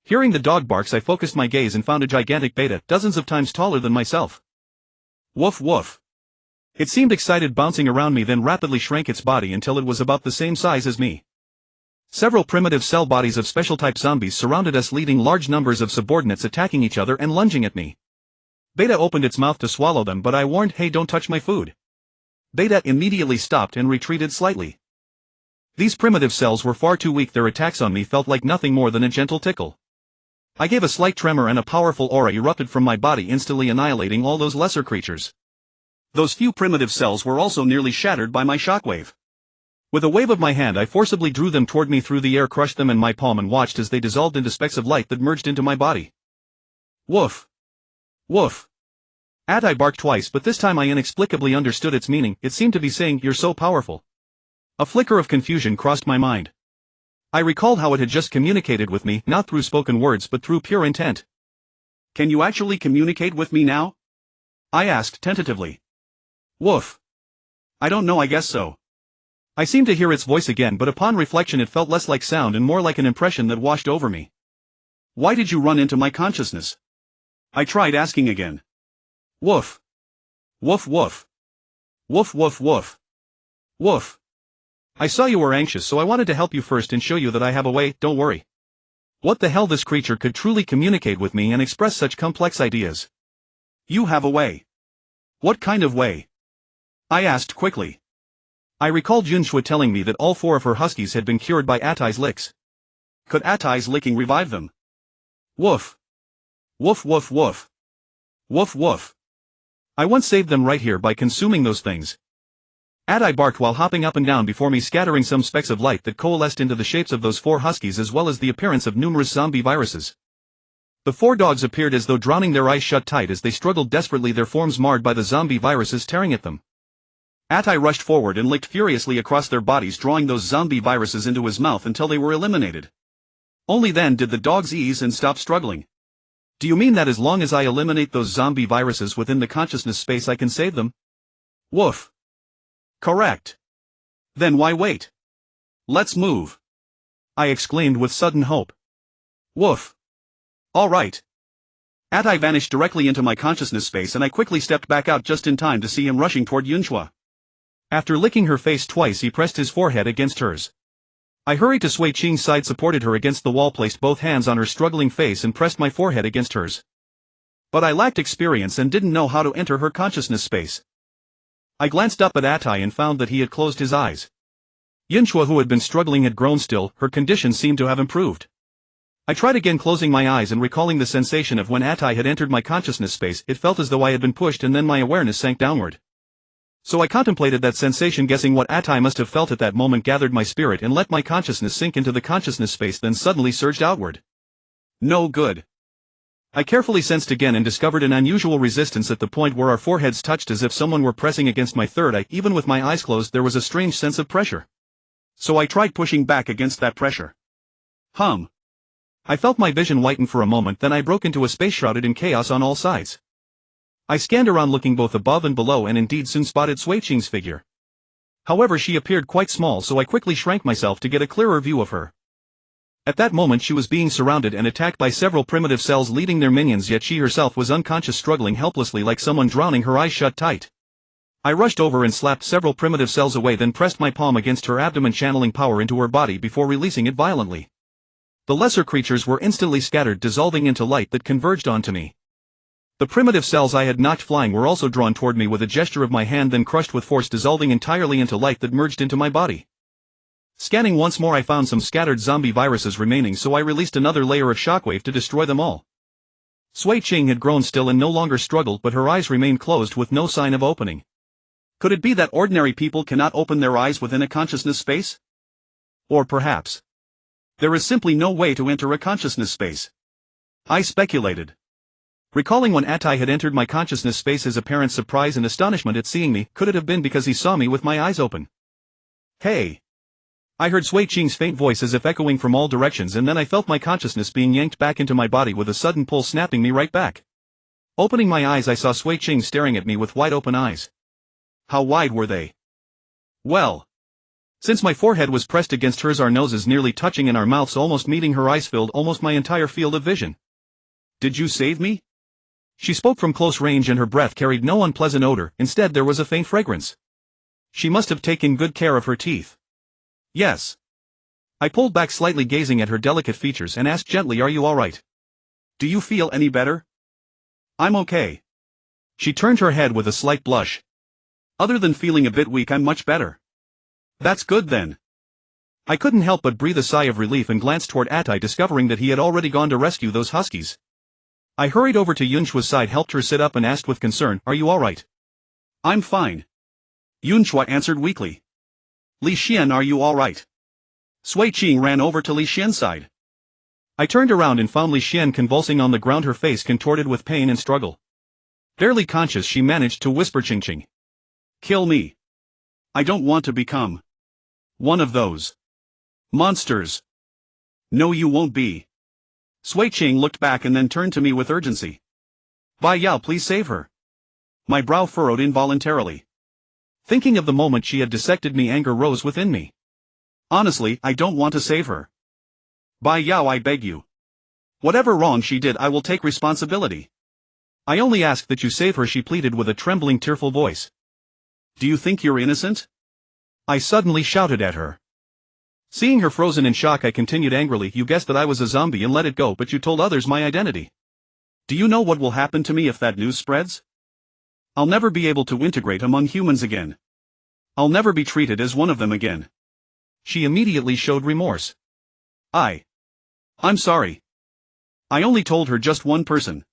Hearing the dog barks, I focused my gaze and found a gigantic Beta, dozens of times taller than myself. Woof woof. It seemed excited, bouncing around me, then rapidly shrank its body until it was about the same size as me. Several primitive cell bodies of special-type zombies surrounded us, leading large numbers of subordinates attacking each other and lunging at me. Beta opened its mouth to swallow them, but I warned, "Hey, don't touch my food." Beta immediately stopped and retreated slightly. These primitive cells were far too weak. Their attacks on me felt like nothing more than a gentle tickle. I gave a slight tremor and a powerful aura erupted from my body, instantly annihilating all those lesser creatures. Those few primitive cells were also nearly shattered by my shockwave. With a wave of my hand I forcibly drew them toward me through the air, crushed them in my palm, and watched as they dissolved into specks of light that merged into my body. Woof. Woof. I barked twice, but this time I inexplicably understood its meaning. It seemed to be saying, "You're so powerful." A flicker of confusion crossed my mind. I recalled how it had just communicated with me, not through spoken words but through pure intent. "Can you actually communicate with me now?" I asked tentatively. Woof. "I don't know, I guess so." I seemed to hear its voice again, but upon reflection it felt less like sound and more like an impression that washed over me. "Why did you run into my consciousness?" I tried asking again. Woof. Woof woof. Woof woof woof. Woof. "I saw you were anxious, so I wanted to help you first and show you that I have a way, don't worry." What the hell, this creature could truly communicate with me and express such complex ideas. "You have a way. What kind of way?" I asked quickly. I recalled Junshua telling me that all 4 of her huskies had been cured by Atai's licks. Could Atai's licking revive them? Woof. Woof woof woof. Woof woof. I once saved them right here by consuming those things. Atai barked while hopping up and down before me, scattering some specks of light that coalesced into the shapes of those 4 huskies as well as the appearance of numerous zombie viruses. The 4 dogs appeared as though drowning, their eyes shut tight as they struggled desperately, their forms marred by the zombie viruses tearing at them. Atai rushed forward and licked furiously across their bodies, drawing those zombie viruses into his mouth until they were eliminated. Only then did the dogs ease and stop struggling. Do you mean that as long as I eliminate those zombie viruses within the consciousness space I can save them? Woof. Correct. Then why wait? Let's move. I exclaimed with sudden hope. Woof. All right. Atai vanished directly into my consciousness space and I quickly stepped back out just in time to see him rushing toward Yunhua. After licking her face twice, he pressed his forehead against hers. I hurried to Sui Qing's side, supported her against the wall, placed both hands on her struggling face and pressed my forehead against hers. But I lacked experience and didn't know how to enter her consciousness space. I glanced up at Atai and found that he had closed his eyes. Yunhua, who had been struggling, had grown still. Her condition seemed to have improved. I tried again, closing my eyes and recalling the sensation of when Atai had entered my consciousness space. It felt as though I had been pushed and then my awareness sank downward. So I contemplated that sensation, guessing what Atai must have felt at that moment, gathered my spirit and let my consciousness sink into the consciousness space, then suddenly surged outward. No good. I carefully sensed again and discovered an unusual resistance at the point where our foreheads touched, as if someone were pressing against my third eye. Even with my eyes closed, there was a strange sense of pressure. So I tried pushing back against that pressure. I felt my vision whiten for a moment, then I broke into a space shrouded in chaos on all sides. I scanned around, looking both above and below, and indeed soon spotted Sui Qing's figure. However, she appeared quite small, so I quickly shrank myself to get a clearer view of her. At that moment she was being surrounded and attacked by several primitive cells leading their minions, yet she herself was unconscious, struggling helplessly like someone drowning, her eyes shut tight. I rushed over and slapped several primitive cells away, then pressed my palm against her abdomen, channeling power into her body before releasing it violently. The lesser creatures were instantly scattered, dissolving into light that converged onto me. The primitive cells I had knocked flying were also drawn toward me with a gesture of my hand, then crushed with force, dissolving entirely into light that merged into my body. Scanning once more, I found some scattered zombie viruses remaining, so I released another layer of shockwave to destroy them all. Sui Qing had grown still and no longer struggled, but her eyes remained closed with no sign of opening. Could it be that ordinary people cannot open their eyes within a consciousness space? Or perhaps there is simply no way to enter a consciousness space. I speculated. Recalling when Atai had entered my consciousness space, his apparent surprise and astonishment at seeing me, could it have been because he saw me with my eyes open? Hey! I heard Sui Qing's faint voice as if echoing from all directions, and then I felt my consciousness being yanked back into my body with a sudden pull, snapping me right back. Opening my eyes, I saw Sui Qing staring at me with wide open eyes. How wide were they? Well, since my forehead was pressed against hers, our noses nearly touching and our mouths almost meeting, her eyes filled almost my entire field of vision. Did you save me? She spoke from close range and her breath carried no unpleasant odor, instead there was a faint fragrance. She must have taken good care of her teeth. Yes. I pulled back slightly, gazing at her delicate features, and asked gently, "Are you all right? Do you feel any better?" "I'm okay." She turned her head with a slight blush. "Other than feeling a bit weak, I'm much better." "That's good then." I couldn't help but breathe a sigh of relief and glanced toward Atai, discovering that he had already gone to rescue those huskies. I hurried over to Yunhua's side, helped her sit up, and asked with concern, "Are you all right?" "I'm fine," Yunhua answered weakly. "Li Xian, are you all right?" Sui Qing ran over to Li Xian's side. I turned around and found Li Xian convulsing on the ground, her face contorted with pain and struggle. Barely conscious, she managed to whisper, "Qing. Kill me. I don't want to become one of those monsters." "No, you won't be." Sui Qing looked back and then turned to me with urgency. "Bai Yao, please save her." My brow furrowed involuntarily. Thinking of the moment she had dissected me, anger rose within me. Honestly, I don't want to save her. "Bai Yao, I beg you. Whatever wrong she did, I will take responsibility. I only ask that you save her," she pleaded with a trembling, tearful voice. "Do you think you're innocent?" I suddenly shouted at her. Seeing her frozen in shock, I continued angrily, "You guessed that I was a zombie and let it go, but you told others my identity. Do you know what will happen to me if that news spreads? I'll never be able to integrate among humans again. I'll never be treated as one of them again." She immediately showed remorse. I'm sorry. I only told her just one person.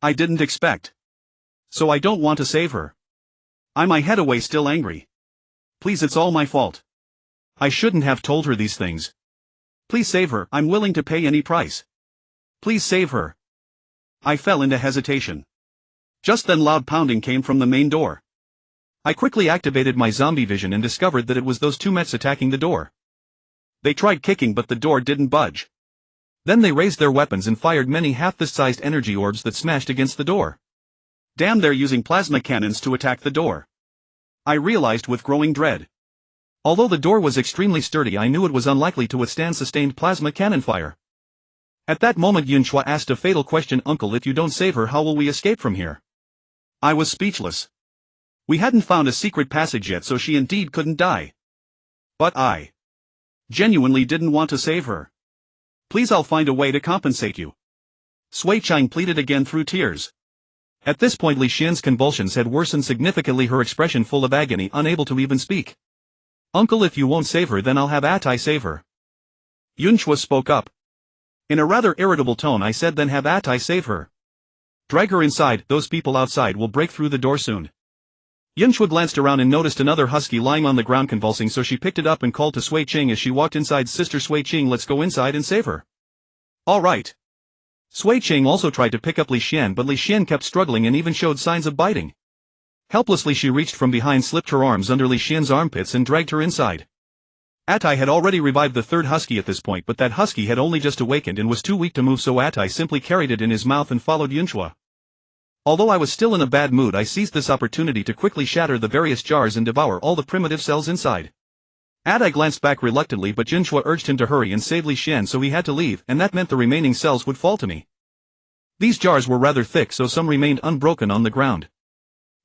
I didn't expect. So I don't want to save her. I might head away still angry. Please, it's all my fault. I shouldn't have told her these things. Please save her, I'm willing to pay any price. Please save her. I fell into hesitation. Just then loud pounding came from the main door. I quickly activated my zombie vision and discovered that it was those two mechs attacking the door. They tried kicking but the door didn't budge. Then they raised their weapons and fired many half-this-sized energy orbs that smashed against the door. Damn, they're using plasma cannons to attack the door. I realized with growing dread. Although the door was extremely sturdy, I knew it was unlikely to withstand sustained plasma cannon fire. At that moment Yunhua asked a fatal question, "Uncle, if you don't save her, how will we escape from here?" I was speechless. We hadn't found a secret passage yet, so she indeed couldn't die. But I genuinely didn't want to save her. Please, I'll find a way to compensate you. Sui Chang pleaded again through tears. At this point Li Xian's convulsions had worsened significantly, her expression full of agony, unable to even speak. "Uncle, if you won't save her, then I'll have Atai save her." Yunhua spoke up. In a rather irritable tone I said, "Then have Atai save her. Drag her inside, those people outside will break through the door soon." Yunhua glanced around and noticed another husky lying on the ground convulsing, so she picked it up and called to Sui Ching as she walked inside. "Sister Sui Ching, let's go inside and save her." "All right." Sui Ching also tried to pick up Li Xian, but Li Xian kept struggling and even showed signs of biting. Helplessly she reached from behind, slipped her arms under Li Xian's armpits and dragged her inside. Atai had already revived the third husky at this point, but that husky had only just awakened and was too weak to move, so Atai simply carried it in his mouth and followed Yunhua. Although I was still in a bad mood, I seized this opportunity to quickly shatter the various jars and devour all the primitive cells inside. Atai glanced back reluctantly, but Yunhua urged him to hurry and save Li Xian, so he had to leave, and that meant the remaining cells would fall to me. These jars were rather thick, so some remained unbroken on the ground.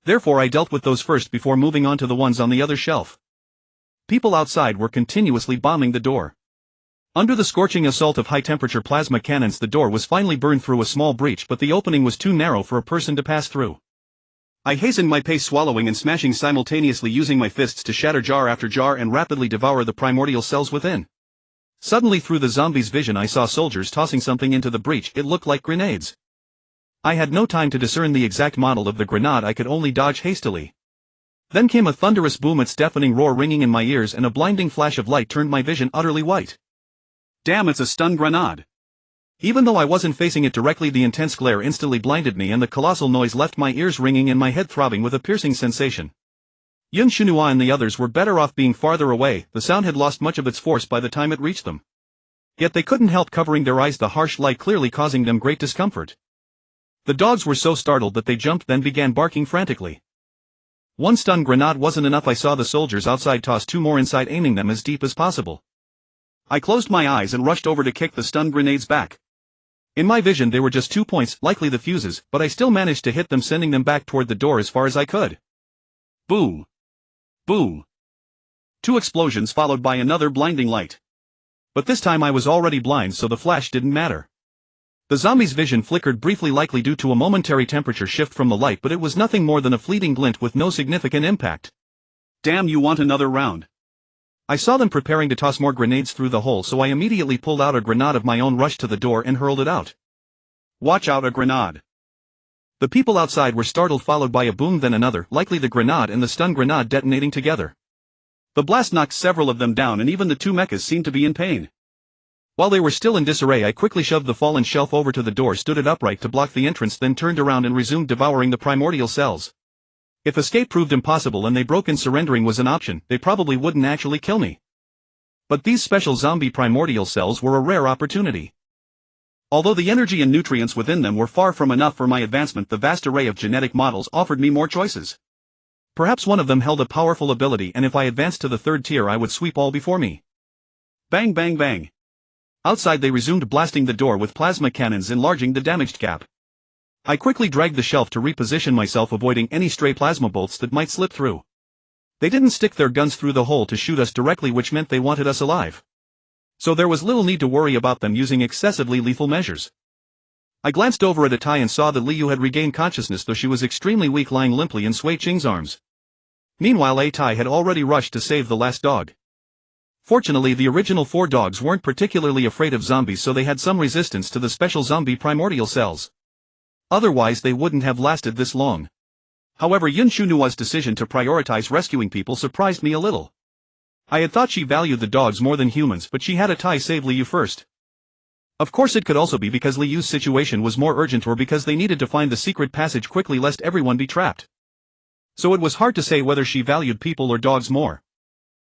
Therefore I dealt with those first before moving on to the ones on the other shelf. People outside were continuously bombing the door. Under the scorching assault of high-temperature plasma cannons, the door was finally burned through a small breach, but the opening was too narrow for a person to pass through. I hastened my pace, swallowing and smashing simultaneously, using my fists to shatter jar after jar and rapidly devour the primordial cells within. Suddenly, through the zombie's vision, I saw soldiers tossing something into the breach. It looked like grenades. I had no time to discern the exact model of the grenade, I could only dodge hastily. Then came a thunderous boom, its deafening roar ringing in my ears, and a blinding flash of light turned my vision utterly white. Damn, it's a stun grenade. Even though I wasn't facing it directly, the intense glare instantly blinded me and the colossal noise left my ears ringing and my head throbbing with a piercing sensation. Yun Shunhua and the others were better off being farther away, the sound had lost much of its force by the time it reached them. Yet they couldn't help covering their eyes, the harsh light clearly causing them great discomfort. The dogs were so startled that they jumped, then began barking frantically. One stun grenade wasn't enough. I saw the soldiers outside toss two more inside, aiming them as deep as possible. I closed my eyes and rushed over to kick the stun grenades back. In my vision they were just 2 points, likely the fuses, but I still managed to hit them, sending them back toward the door as far as I could. Boom! Boom! 2 explosions followed by another blinding light. But this time I was already blind, so the flash didn't matter. The zombie's vision flickered briefly, likely due to a momentary temperature shift from the light, but it was nothing more than a fleeting glint with no significant impact. Damn, you want another round? I saw them preparing to toss more grenades through the hole, so I immediately pulled out a grenade of my own, rushed to the door and hurled it out. Watch out, a grenade! The people outside were startled, followed by a boom, then another, likely the grenade and the stun grenade detonating together. The blast knocked several of them down, and even the 2 mechas seemed to be in pain. While they were still in disarray, I quickly shoved the fallen shelf over to the door, stood it upright to block the entrance, then turned around and resumed devouring the primordial cells. If escape proved impossible and they broke in, surrendering was an option. They probably wouldn't actually kill me. But these special zombie primordial cells were a rare opportunity. Although the energy and nutrients within them were far from enough for my advancement, the vast array of genetic models offered me more choices. Perhaps one of them held a powerful ability, and if I advanced to the 3rd tier I would sweep all before me. Bang bang bang. Outside they resumed blasting the door with plasma cannons, enlarging the damaged gap. I quickly dragged the shelf to reposition myself, avoiding any stray plasma bolts that might slip through. They didn't stick their guns through the hole to shoot us directly, which meant they wanted us alive. So there was little need to worry about them using excessively lethal measures. I glanced over at Atai and saw that Liu had regained consciousness, though she was extremely weak, lying limply in Sui Ching's arms. Meanwhile, Atai had already rushed to save the last dog. Fortunately, the original 4 dogs weren't particularly afraid of zombies, so they had some resistance to the special zombie primordial cells. Otherwise they wouldn't have lasted this long. However, Yun Shunua's decision to prioritize rescuing people surprised me a little. I had thought she valued the dogs more than humans, but she had a tie save Liu first. Of course it could also be because Liu's situation was more urgent or because they needed to find the secret passage quickly lest everyone be trapped. So it was hard to say whether she valued people or dogs more.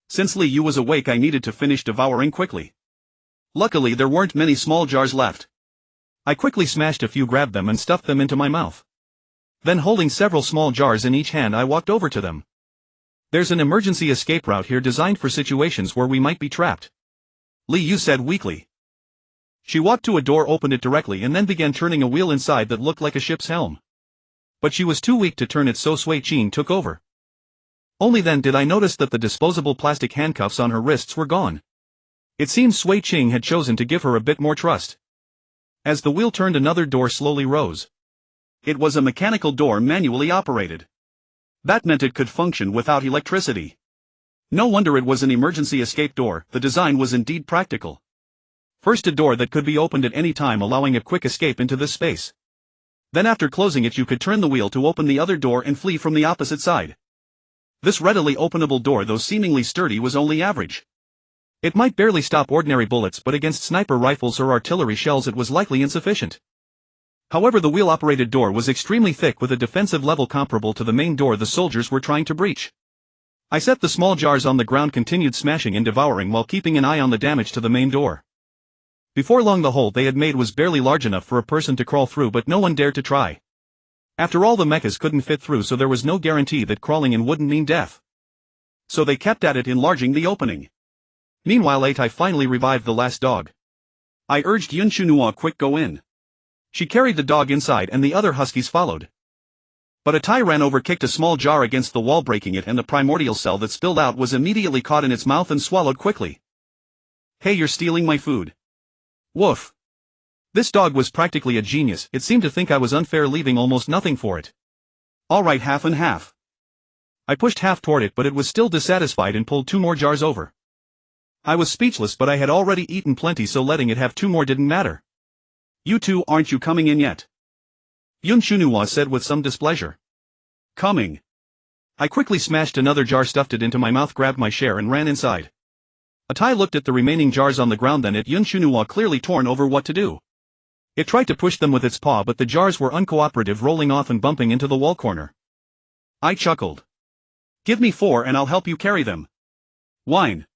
Since Liu was awake, I needed to finish devouring quickly. Luckily there weren't many small jars left. I quickly smashed a few, grabbed them and stuffed them into my mouth. Then, holding several small jars in each hand, I walked over to them. There's an emergency escape route here designed for situations where we might be trapped, Liu said weakly. She walked to a door, opened it directly and then began turning a wheel inside that looked like a ship's helm. But she was too weak to turn it, so Sui Qing took over. Only then did I notice that the disposable plastic handcuffs on her wrists were gone. It seems Sui Qing had chosen to give her a bit more trust. As the wheel turned, another door slowly rose. It was a mechanical door, manually operated. That meant it could function without electricity. No wonder it was an emergency escape door, the design was indeed practical. First, a door that could be opened at any time, allowing a quick escape into this space. Then after closing it, you could turn the wheel to open the other door and flee from the opposite side. This readily openable door, though seemingly sturdy, was only average. It might barely stop ordinary bullets, but against sniper rifles or artillery shells it was likely insufficient. However, the wheel-operated door was extremely thick, with a defensive level comparable to the main door the soldiers were trying to breach. I set the small jars on the ground, continued smashing and devouring while keeping an eye on the damage to the main door. Before long, the hole they had made was barely large enough for a person to crawl through, but no one dared to try. After all, the mechas couldn't fit through, so there was no guarantee that crawling in wouldn't mean death. So they kept at it, enlarging the opening. Meanwhile, Atai finally revived the last dog. I urged Yun Shunua, quick, go in. She carried the dog inside and the other huskies followed. But Atai ran over, kicked a small jar against the wall, breaking it, and the primordial cell that spilled out was immediately caught in its mouth and swallowed quickly. Hey, you're stealing my food. Woof. This dog was practically a genius. It seemed to think I was unfair, leaving almost nothing for it. Alright, half and half. I pushed half toward it, but it was still dissatisfied and pulled 2 more jars over. I was speechless, but I had already eaten plenty, so letting it have 2 more didn't matter. You two, aren't you coming in yet? Yun Shunua said with some displeasure. Coming. I quickly smashed another jar, stuffed it into my mouth, grabbed my share and ran inside. Atai looked at the remaining jars on the ground, then at Yun Shunua, clearly torn over what to do. It tried to push them with its paw, but the jars were uncooperative, rolling off and bumping into the wall corner. I chuckled. Give me 4 and I'll help you carry them. Whine.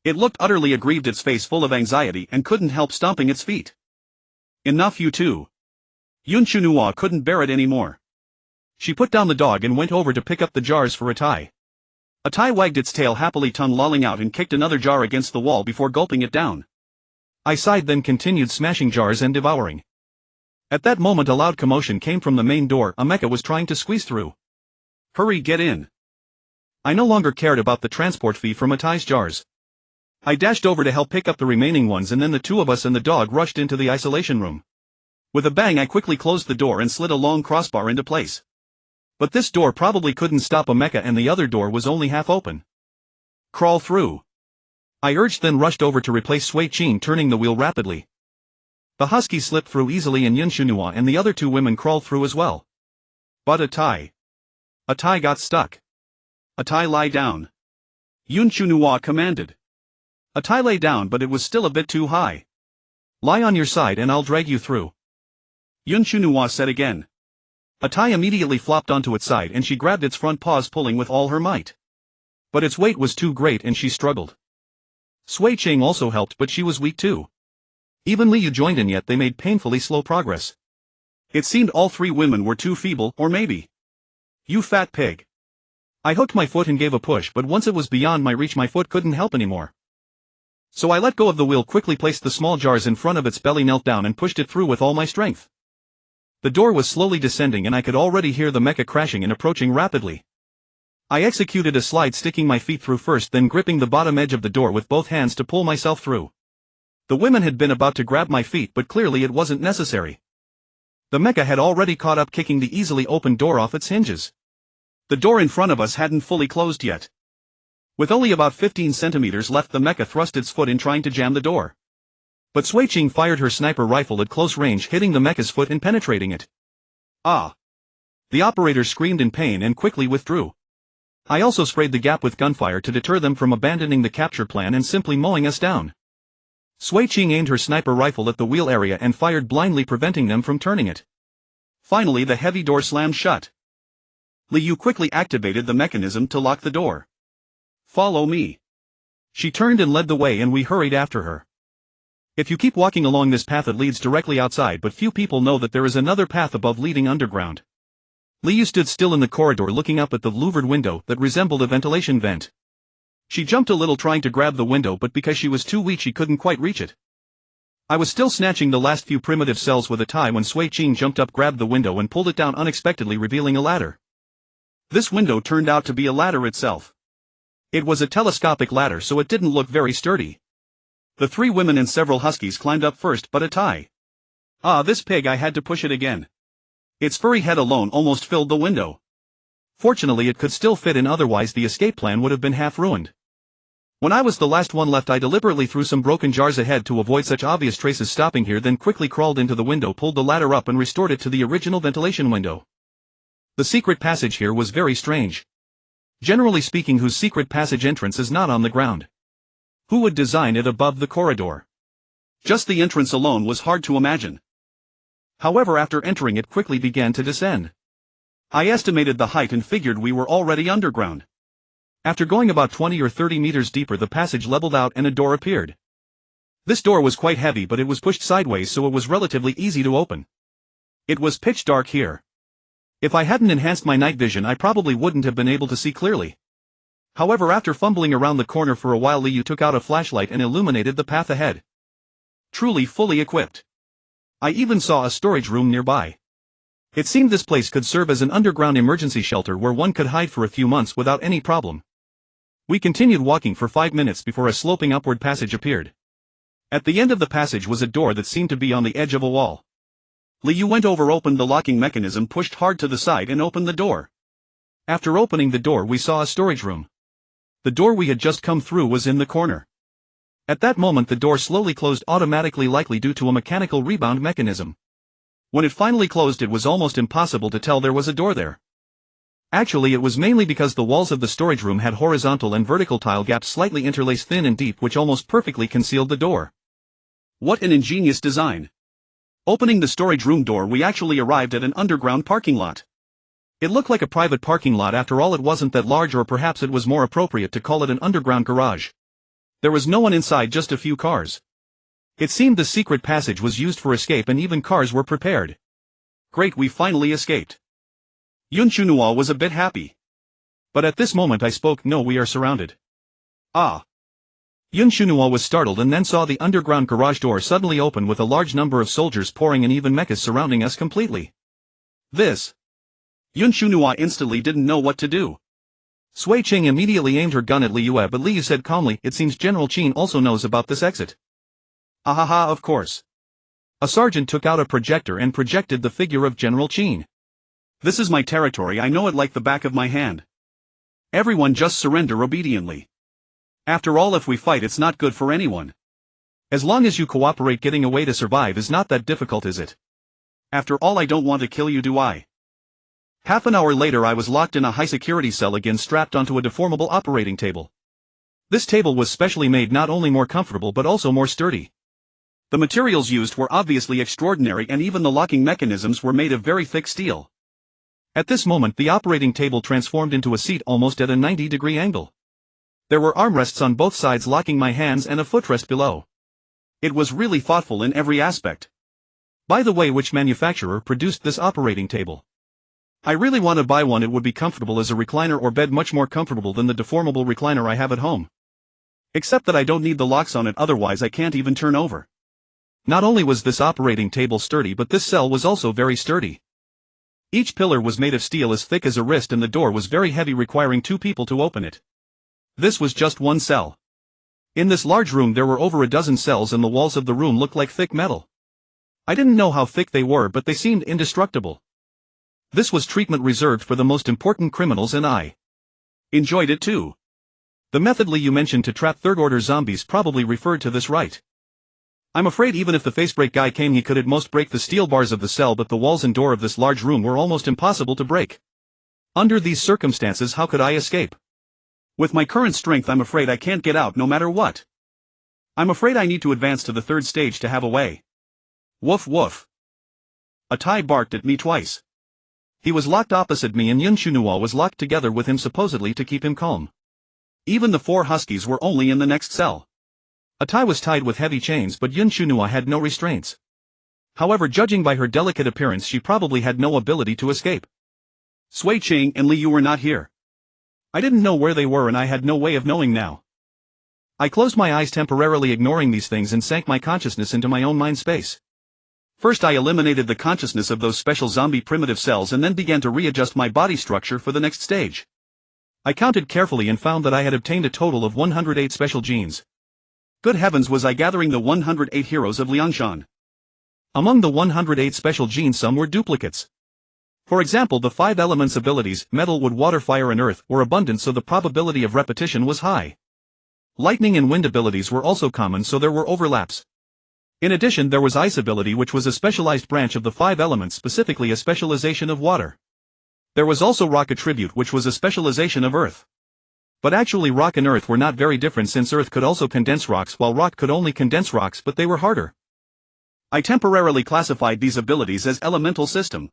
It looked utterly aggrieved, its face full of anxiety, and couldn't help stomping its feet. Enough, you two. Yun Shunua couldn't bear it anymore. She put down the dog and went over to pick up the jars for Atai. Atai wagged its tail happily, tongue lolling out, and kicked another jar against the wall before gulping it down. I sighed, then continued smashing jars and devouring. At that moment, a loud commotion came from the main door. A mecha was trying to squeeze through. Hurry, get in. I no longer cared about the transport fee from Atai's jars. I dashed over to help pick up the remaining ones, and then the 2 of us and the dog rushed into the isolation room. With a bang, I quickly closed the door and slid a long crossbar into place. But this door probably couldn't stop a mecha, and the other door was only half open. Crawl through. I urged, then rushed over to replace Sui Qing, turning the wheel rapidly. The husky slipped through easily, and Yun Shunua and the other 2 women crawled through as well. But Atai got stuck. Atai, lie down. Yun Shunua commanded. Atai lay down, but it was still a bit too high. Lie on your side and I'll drag you through. Yun Shunua said again. Atai immediately flopped onto its side and she grabbed its front paws, pulling with all her might. But its weight was too great and she struggled. Sui Qing also helped, but she was weak too. Even Liu joined in, yet they made painfully slow progress. It seemed all 3 women were too feeble, or maybe. You fat pig. I hooked my foot and gave a push, but once it was beyond my reach, my foot couldn't help anymore. So I let go of the wheel, quickly placed the small jars in front of its belly, knelt down and pushed it through with all my strength. The door was slowly descending and I could already hear the mecha crashing and approaching rapidly. I executed a slide, sticking my feet through first, then gripping the bottom edge of the door with both hands to pull myself through. The women had been about to grab my feet, but clearly it wasn't necessary. The mecha had already caught up, kicking the easily opened door off its hinges. The door in front of us hadn't fully closed yet. With only about 15 centimeters left, the mecha thrust its foot in, trying to jam the door. But Sui Qing fired her sniper rifle at close range, hitting the mecha's foot and penetrating it. Ah! The operators screamed in pain and quickly withdrew. I also sprayed the gap with gunfire to deter them from abandoning the capture plan and simply mowing us down. Sui Qing aimed her sniper rifle at the wheel area and fired blindly, preventing them from turning it. Finally, the heavy door slammed shut. Liu quickly activated the mechanism to lock the door. "Follow me." She turned and led the way and we hurried after her. If you keep walking along this path it leads directly outside, but few people know that there is another path above leading underground. Liu stood still in the corridor looking up at the louvered window that resembled a ventilation vent. She jumped a little trying to grab the window, but because she was too weak she couldn't quite reach it. I was still snatching the last few primitive cells with a tie when Sui Qing jumped up, grabbed the window and pulled it down unexpectedly, revealing a ladder. This window turned out to be a ladder itself. It was a telescopic ladder, so it didn't look very sturdy. The three women and several huskies climbed up first, but a tie. This pig, I had to push it again. Its furry head alone almost filled the window. Fortunately it could still fit in, otherwise the escape plan would have been half ruined. When I was the last one left I deliberately threw some broken jars ahead to avoid such obvious traces stopping here, then quickly crawled into the window, pulled the ladder up and restored it to the original ventilation window. The secret passage here was very strange. Generally speaking, whose secret passage entrance is not on the ground? Who would design it above the corridor? Just the entrance alone was hard to imagine. However, after entering it quickly began to descend. I estimated the height and figured we were already underground. After going about 20 or 30 meters deeper the passage leveled out and a door appeared. This door was quite heavy, but it was pushed sideways so it was relatively easy to open. It was pitch dark here. If I hadn't enhanced my night vision I probably wouldn't have been able to see clearly. However, after fumbling around the corner for a while Liu took out a flashlight and illuminated the path ahead. Truly fully equipped. I even saw a storage room nearby. It seemed this place could serve as an underground emergency shelter where one could hide for a few months without any problem. We continued walking for 5 minutes before a sloping upward passage appeared. At the end of the passage was a door that seemed to be on the edge of a wall. Liu went over, opened the locking mechanism, pushed hard to the side and opened the door. After opening the door we saw a storage room. The door we had just come through was in the corner. At that moment the door slowly closed automatically, likely due to a mechanical rebound mechanism. When it finally closed it was almost impossible to tell there was a door there. Actually it was mainly because the walls of the storage room had horizontal and vertical tile gaps slightly interlaced, thin and deep, which almost perfectly concealed the door. What an ingenious design! Opening the storage room door we actually arrived at an underground parking lot. It looked like a private parking lot. After all, it wasn't that large, or perhaps it was more appropriate to call it an underground garage. There was no one inside, just a few cars. It seemed the secret passage was used for escape and even cars were prepared. Great, we finally escaped. Yun Chunhua was a bit happy. But at this moment I spoke. "No, we are surrounded." Ah. Yun Chunhua was startled and then saw the underground garage door suddenly open with a large number of soldiers pouring and even mechas surrounding us completely. This. Yun Chunhua instantly didn't know what to do. Sui Qing immediately aimed her gun at Liu, but Liu said calmly, "It seems General Qin also knows about this exit." Ahaha, of course. A sergeant took out a projector and projected the figure of General Qin. "This is my territory, I know it like the back of my hand. Everyone just surrender obediently. After all, if we fight it's not good for anyone. As long as you cooperate, getting away to survive is not that difficult, is it? After all, I don't want to kill you, do I?" Half an hour later I was locked in a high-security cell again, strapped onto a deformable operating table. This table was specially made, not only more comfortable but also more sturdy. The materials used were obviously extraordinary, and even the locking mechanisms were made of very thick steel. At this moment the operating table transformed into a seat almost at a 90-degree angle. There were armrests on both sides locking my hands and a footrest below. It was really thoughtful in every aspect. By the way, which manufacturer produced this operating table? I really want to buy one. It would be comfortable as a recliner or bed, much more comfortable than the deformable recliner I have at home. Except that I don't need the locks on it, otherwise I can't even turn over. Not only was this operating table sturdy, but this cell was also very sturdy. Each pillar was made of steel as thick as a wrist, and the door was very heavy, requiring 2 people to open it. This was just one cell. In this large room there were over a dozen cells, and the walls of the room looked like thick metal. I didn't know how thick they were, but they seemed indestructible. This was treatment reserved for the most important criminals, and I enjoyed it too. The method Liu mentioned to trap third-order zombies probably referred to this, right? I'm afraid even if the facebreak guy came he could at most break the steel bars of the cell, but the walls and door of this large room were almost impossible to break. Under these circumstances, how could I escape? With my current strength, I'm afraid I can't get out no matter what. I'm afraid I need to advance to the third stage to have a way. Woof woof. A Thai barked at me twice. He was locked opposite me and Yun Chunua was locked together with him supposedly to keep him calm. Even the 4 huskies were only in the next cell. A Thai was tied with heavy chains, but Yun Chunua had no restraints. However, judging by her delicate appearance, she probably had no ability to escape. Sui Ching and Li Yu were not here. I didn't know where they were and I had no way of knowing now. I closed my eyes, temporarily ignoring these things, and sank my consciousness into my own mind space. First I eliminated the consciousness of those special zombie primitive cells and then began to readjust my body structure for the next stage. I counted carefully and found that I had obtained a total of 108 special genes. Good heavens, was I gathering the 108 heroes of Liangshan? Among the 108 special genes, some were duplicates. For example, the 5 elements abilities, metal, wood, water, fire and earth, were abundant, so the probability of repetition was high. Lightning and wind abilities were also common, so there were overlaps. In addition, there was ice ability, which was a specialized branch of the 5 elements, specifically a specialization of water. There was also rock attribute, which was a specialization of earth. But actually rock and earth were not very different, since earth could also condense rocks while rock could only condense rocks, but they were harder. I temporarily classified these abilities as elemental system.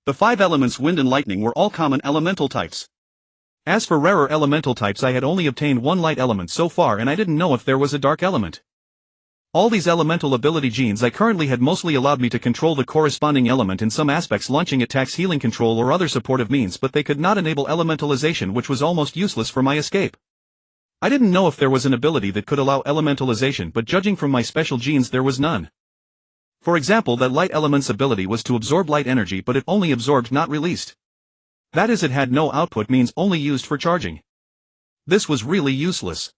The 5 elements wind and lightning were all common elemental types. As for rarer elemental types, I had only obtained 1 light element so far and I didn't know if there was a dark element. All these elemental ability genes I currently had mostly allowed me to control the corresponding element in some aspects, launching attacks, healing, control or other supportive means, but they could not enable elementalization, which was almost useless for my escape. I didn't know if there was an ability that could allow elementalization, but judging from my special genes there was none. For example, that light element's ability was to absorb light energy, but it only absorbed, not released. That is, it had no output, means only used for charging. This was really useless.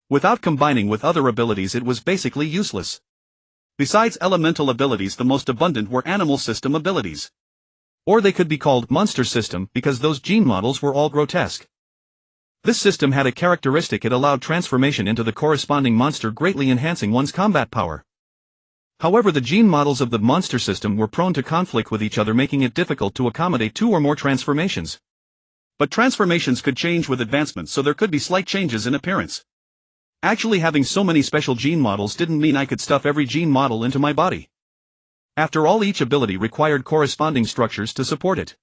Without combining with other abilities, it was basically useless. Besides elemental abilities, the most abundant were animal system abilities. Or they could be called monster system, because those gene models were all grotesque. This system had a characteristic: it allowed transformation into the corresponding monster, greatly enhancing one's combat power. However, the gene models of the monster system were prone to conflict with each other, making it difficult to accommodate 2 or more transformations. But transformations could change with advancement, so there could be slight changes in appearance. Actually, having so many special gene models didn't mean I could stuff every gene model into my body. After all, each ability required corresponding structures to support it.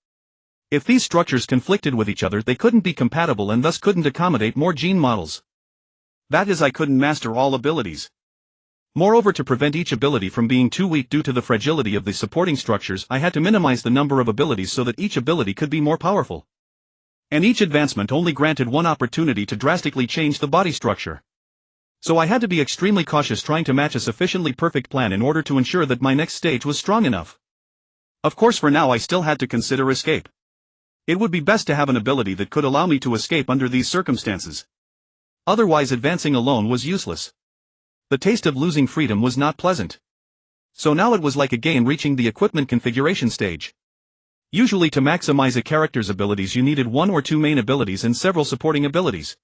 If these structures conflicted with each other, they couldn't be compatible and thus couldn't accommodate more gene models. That is, I couldn't master all abilities. Moreover, to prevent each ability from being too weak due to the fragility of the supporting structures, I had to minimize the number of abilities so that each ability could be more powerful. And each advancement only granted 1 opportunity to drastically change the body structure. So I had to be extremely cautious, trying to match a sufficiently perfect plan in order to ensure that my next stage was strong enough. Of course, for now I still had to consider escape. It would be best to have an ability that could allow me to escape under these circumstances. Otherwise, advancing alone was useless. The taste of losing freedom was not pleasant. So now it was like a game reaching the equipment configuration stage. Usually, to maximize a character's abilities, you needed 1 or 2 main abilities and several supporting abilities.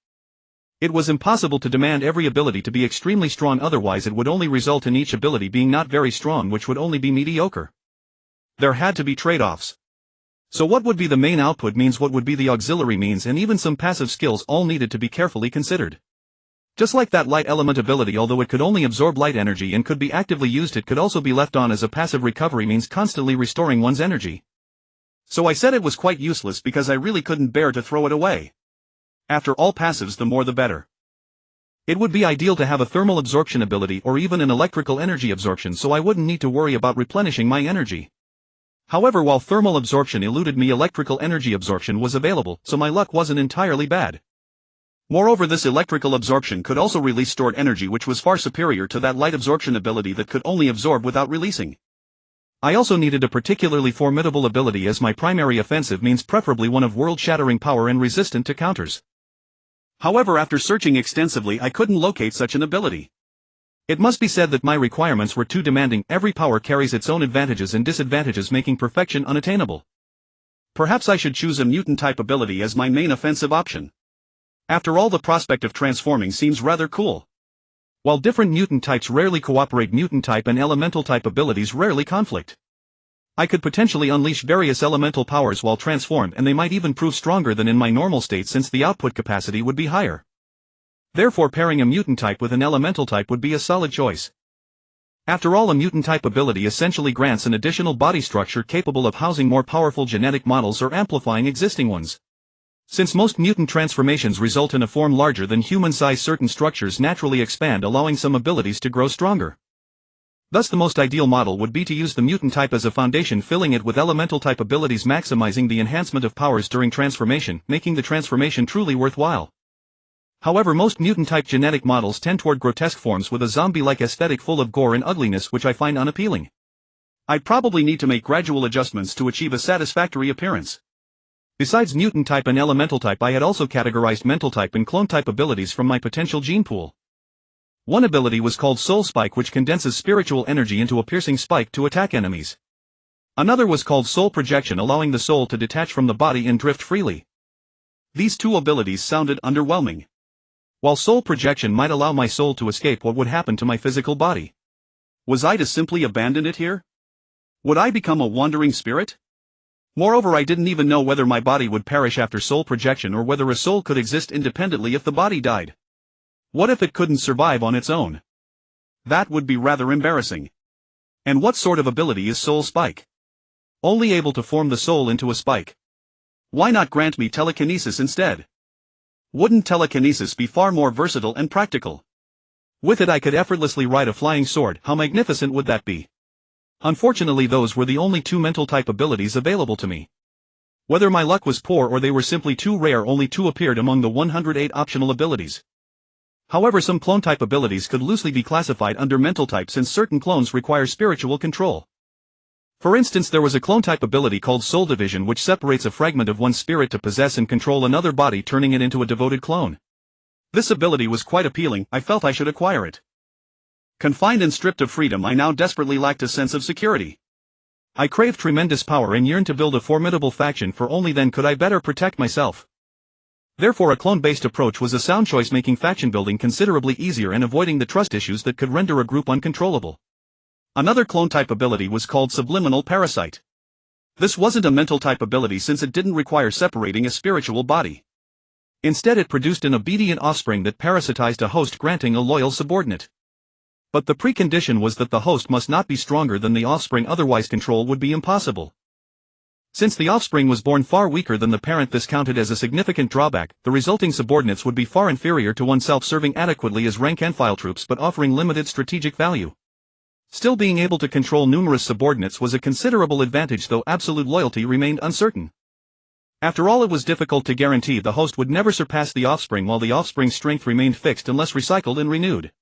It was impossible to demand every ability to be extremely strong, otherwise it would only result in each ability being not very strong, which would only be mediocre. There had to be trade-offs. So what would be the main output means, what would be the auxiliary means, and even some passive skills all needed to be carefully considered. Just like that light element ability, although it could only absorb light energy and could be actively used, it could also be left on as a passive recovery means, constantly restoring one's energy. So I said it was quite useless because I really couldn't bear to throw it away. After all, passives, the more the better. It would be ideal to have a thermal absorption ability or even an electrical energy absorption, so I wouldn't need to worry about replenishing my energy. However, while thermal absorption eluded me, electrical energy absorption was available, so my luck wasn't entirely bad. Moreover, this electrical absorption could also release stored energy, which was far superior to that light absorption ability that could only absorb without releasing. I also needed a particularly formidable ability, as my primary offensive means, preferably one of world-shattering power and resistant to counters. However, after searching extensively, I couldn't locate such an ability. It must be said that my requirements were too demanding. Every power carries its own advantages and disadvantages, making perfection unattainable. Perhaps I should choose a mutant-type ability as my main offensive option. After all, the prospect of transforming seems rather cool. While different mutant types rarely cooperate, mutant type and elemental type abilities rarely conflict. I could potentially unleash various elemental powers while transformed, and they might even prove stronger than in my normal state since the output capacity would be higher. Therefore, pairing a mutant type with an elemental type would be a solid choice. After all, a mutant type ability essentially grants an additional body structure capable of housing more powerful genetic models or amplifying existing ones. Since most mutant transformations result in a form larger than human size, certain structures naturally expand, allowing some abilities to grow stronger. Thus, the most ideal model would be to use the mutant type as a foundation, filling it with elemental type abilities, maximizing the enhancement of powers during transformation, making the transformation truly worthwhile. However, most mutant-type genetic models tend toward grotesque forms with a zombie-like aesthetic full of gore and ugliness, which I find unappealing. I'd probably need to make gradual adjustments to achieve a satisfactory appearance. Besides mutant-type and elemental type, I had also categorized mental type and clone-type abilities from my potential gene pool. One ability was called Soul Spike, which condenses spiritual energy into a piercing spike to attack enemies. Another was called Soul Projection, allowing the soul to detach from the body and drift freely. These two abilities sounded underwhelming. While Soul Projection might allow my soul to escape, what would happen to my physical body? Was I to simply abandon it here? Would I become a wandering spirit? Moreover, I didn't even know whether my body would perish after Soul Projection or whether a soul could exist independently if the body died. What if it couldn't survive on its own? That would be rather embarrassing. And what sort of ability is Soul Spike? Only able to form the soul into a spike. Why not grant me telekinesis instead? Wouldn't telekinesis be far more versatile and practical? With it I could effortlessly ride a flying sword. How magnificent would that be? Unfortunately, those were the only two mental type abilities available to me. Whether my luck was poor or they were simply too rare, only two appeared among the 108 optional abilities. However, some clone-type abilities could loosely be classified under mental type, since certain clones require spiritual control. For instance, there was a clone-type ability called Soul Division, which separates a fragment of one's spirit to possess and control another body, turning it into a devoted clone. This ability was quite appealing. I felt I should acquire it. Confined and stripped of freedom, I now desperately lacked a sense of security. I craved tremendous power and yearned to build a formidable faction, for only then could I better protect myself. Therefore, a clone-based approach was a sound choice, making faction building considerably easier and avoiding the trust issues that could render a group uncontrollable. Another clone-type ability was called Subliminal Parasite. This wasn't a mental-type ability, since it didn't require separating a spiritual body. Instead, it produced an obedient offspring that parasitized a host, granting a loyal subordinate. But the precondition was that the host must not be stronger than the offspring, otherwise control would be impossible. Since the offspring was born far weaker than the parent, this counted as a significant drawback. The resulting subordinates would be far inferior to oneself, serving adequately as rank-and-file troops but offering limited strategic value. Still, being able to control numerous subordinates was a considerable advantage, though absolute loyalty remained uncertain. After all, it was difficult to guarantee the host would never surpass the offspring, while the offspring's strength remained fixed unless recycled and renewed.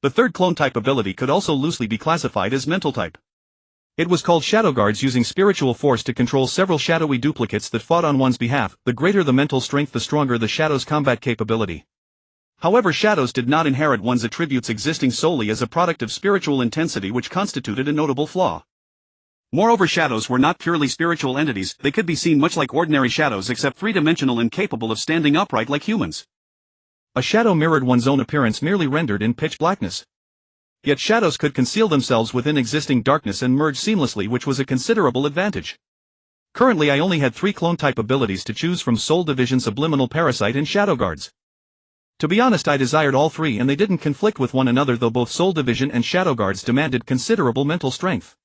The third clone-type ability could also loosely be classified as mental type. It was called Shadow Guards, using spiritual force to control several shadowy duplicates that fought on one's behalf. The greater the mental strength, the stronger the shadow's combat capability. However, shadows did not inherit one's attributes, existing solely as a product of spiritual intensity, which constituted a notable flaw. Moreover, shadows were not purely spiritual entities. They could be seen much like ordinary shadows, except three-dimensional and capable of standing upright like humans. A shadow mirrored one's own appearance, merely rendered in pitch blackness. Yet shadows could conceal themselves within existing darkness and merge seamlessly, which was a considerable advantage. Currently, I only had 3 clone-type abilities to choose from: Soul Division, Subliminal Parasite, and Shadow Guards. To be honest, I desired all 3, and they didn't conflict with one another, though both Soul Division and Shadow Guards demanded considerable mental strength.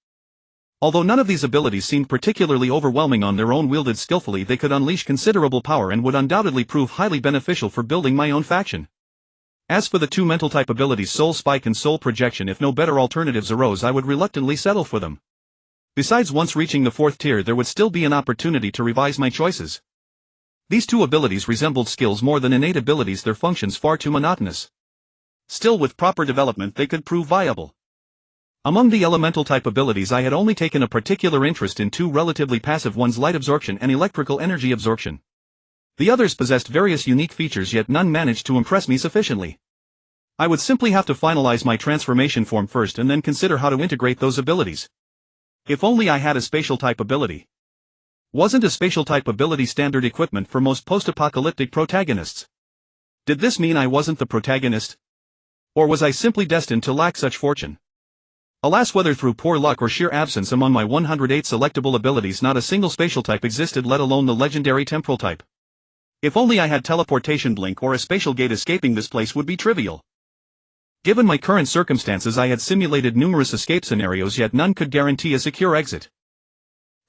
Although none of these abilities seemed particularly overwhelming on their own, wielded skillfully, they could unleash considerable power and would undoubtedly prove highly beneficial for building my own faction. As for the 2 mental type abilities, Soul Spike and Soul Projection, if no better alternatives arose, I would reluctantly settle for them. Besides, once reaching the 4th tier, there would still be an opportunity to revise my choices. These 2 abilities resembled skills more than innate abilities, their functions far too monotonous. Still, with proper development, they could prove viable. Among the elemental type abilities, I had only taken a particular interest in 2 relatively passive ones: light absorption and electrical energy absorption. The others possessed various unique features, yet none managed to impress me sufficiently. I would simply have to finalize my transformation form first and then consider how to integrate those abilities. If only I had a spatial type ability. Wasn't a spatial type ability standard equipment for most post-apocalyptic protagonists? Did this mean I wasn't the protagonist? Or was I simply destined to lack such fortune? Alas, whether through poor luck or sheer absence among my 108 selectable abilities, not a single spatial type existed, let alone the legendary temporal type. If only I had teleportation blink or a spatial gate, escaping this place would be trivial. Given my current circumstances, I had simulated numerous escape scenarios, yet none could guarantee a secure exit.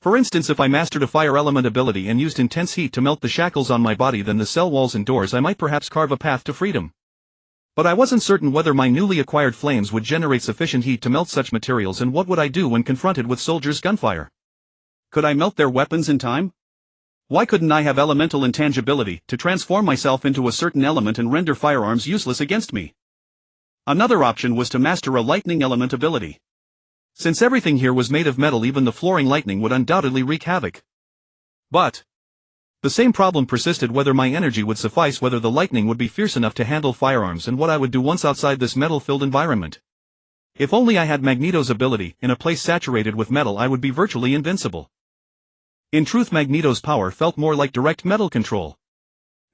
For instance, if I mastered a fire element ability and used intense heat to melt the shackles on my body, then the cell walls and doors, I might perhaps carve a path to freedom. But I wasn't certain whether my newly acquired flames would generate sufficient heat to melt such materials, and what would I do when confronted with soldiers' gunfire? Could I melt their weapons in time? Why couldn't I have elemental intangibility to transform myself into a certain element and render firearms useless against me? Another option was to master a lightning element ability. Since everything here was made of metal, even the flooring lightning would undoubtedly wreak havoc. But the same problem persisted: whether my energy would suffice, whether the lightning would be fierce enough to handle firearms, and what I would do once outside this metal-filled environment. If only I had Magneto's ability, in a place saturated with metal I would be virtually invincible. In truth, Magneto's power felt more like direct metal control.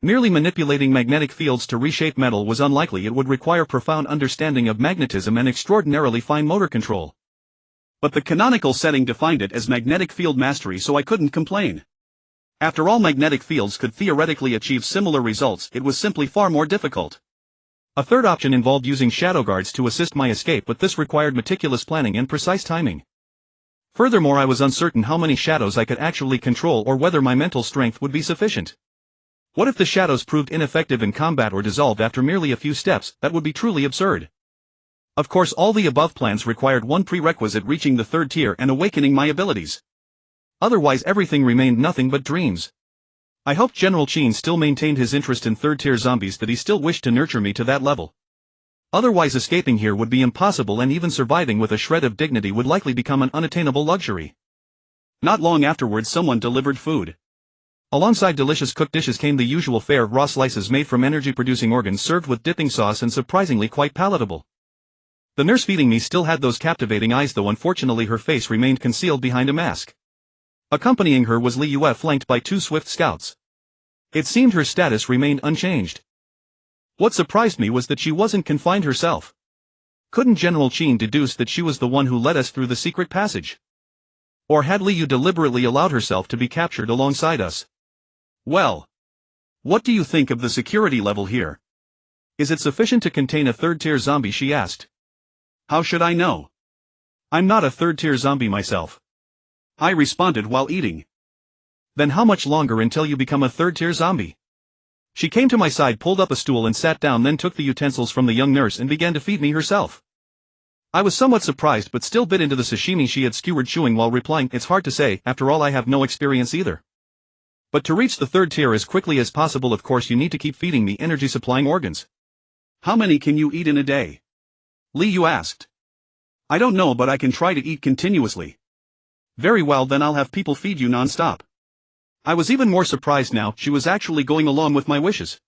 Merely manipulating magnetic fields to reshape metal was unlikely; it would require profound understanding of magnetism and extraordinarily fine motor control. But the canonical setting defined it as magnetic field mastery, so I couldn't complain. After all, magnetic fields could theoretically achieve similar results, it was simply far more difficult. A third option involved using shadow guards to assist my escape, but this required meticulous planning and precise timing. Furthermore, I was uncertain how many shadows I could actually control, or whether my mental strength would be sufficient. What if the shadows proved ineffective in combat or dissolved after merely a few steps? That would be truly absurd. Of course, all the above plans required one prerequisite: reaching the third tier and awakening my abilities. Otherwise everything remained nothing but dreams. I hoped General Chin still maintained his interest in third-tier zombies, that he still wished to nurture me to that level. Otherwise escaping here would be impossible, and even surviving with a shred of dignity would likely become an unattainable luxury. Not long afterwards, someone delivered food. Alongside delicious cooked dishes came the usual fare: raw slices made from energy-producing organs, served with dipping sauce, and surprisingly quite palatable. The nurse feeding me still had those captivating eyes, though unfortunately her face remained concealed behind a mask. Accompanying her was Li Yue, flanked by 2 swift scouts. It seemed her status remained unchanged. What surprised me was that she wasn't confined herself. Couldn't General Chin deduce that she was the one who led us through the secret passage? Or had Li Yue deliberately allowed herself to be captured alongside us? Well, what do you think of the security level here? Is it sufficient to contain a third-tier zombie? She asked. How should I know? I'm not a third-tier zombie myself, I responded while eating. Then how much longer until you become a third-tier zombie? She came to my side, pulled up a stool and sat down, then took the utensils from the young nurse and began to feed me herself. I was somewhat surprised, but still bit into the sashimi she had skewered, chewing while replying, "It's hard to say, after all I have no experience either. But to reach the third tier as quickly as possible, of course you need to keep feeding me energy-supplying organs." "How many can you eat in a day?" Li Yue asked. "I don't know, but I can try to eat continuously." "Very well, then I'll have people feed you non-stop." I was even more surprised now; she was actually going along with my wishes.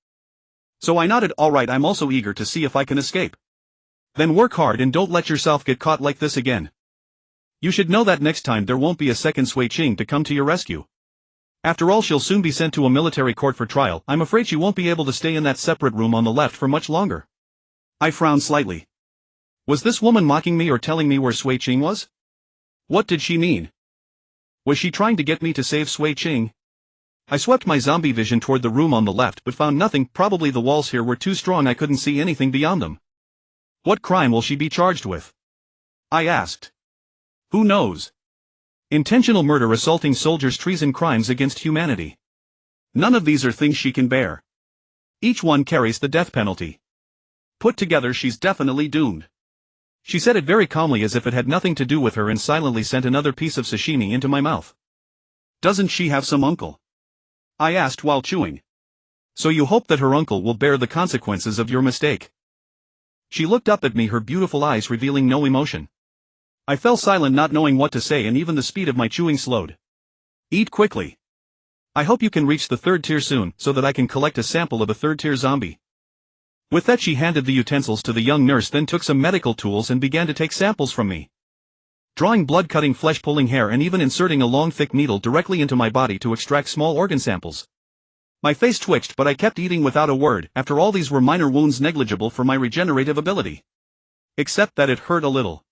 So I nodded. "All right, I'm also eager to see if I can escape." "Then work hard and don't let yourself get caught like this again. You should know that next time there won't be a second Sui Ching to come to your rescue. After all, she'll soon be sent to a military court for trial. I'm afraid she won't be able to stay in that separate room on the left for much longer." I frowned slightly. Was this woman mocking me or telling me where Sui Ching was? What did she mean? Was she trying to get me to save Sui Ching? I swept my zombie vision toward the room on the left, but found nothing. Probably the walls here were too strong; I couldn't see anything beyond them. "What crime will she be charged with?" I asked. "Who knows? Intentional murder, assaulting soldiers, treason, crimes against humanity. None of these are things she can bear. Each one carries the death penalty. Put together, she's definitely doomed." She said it very calmly, as if it had nothing to do with her, and silently sent another piece of sashimi into my mouth. "Doesn't she have some uncle?" I asked while chewing. "So you hope that her uncle will bear the consequences of your mistake?" She looked up at me, her beautiful eyes revealing no emotion. I fell silent, not knowing what to say, and even the speed of my chewing slowed. "Eat quickly. I hope you can reach the third tier soon, so that I can collect a sample of a third-tier zombie." With that, she handed the utensils to the young nurse, then took some medical tools and began to take samples from me. Drawing blood, cutting flesh, pulling hair, and even inserting a long thick needle directly into my body to extract small organ samples. My face twitched, but I kept eating without a word. After all, these were minor wounds negligible for my regenerative ability. Except that it hurt a little.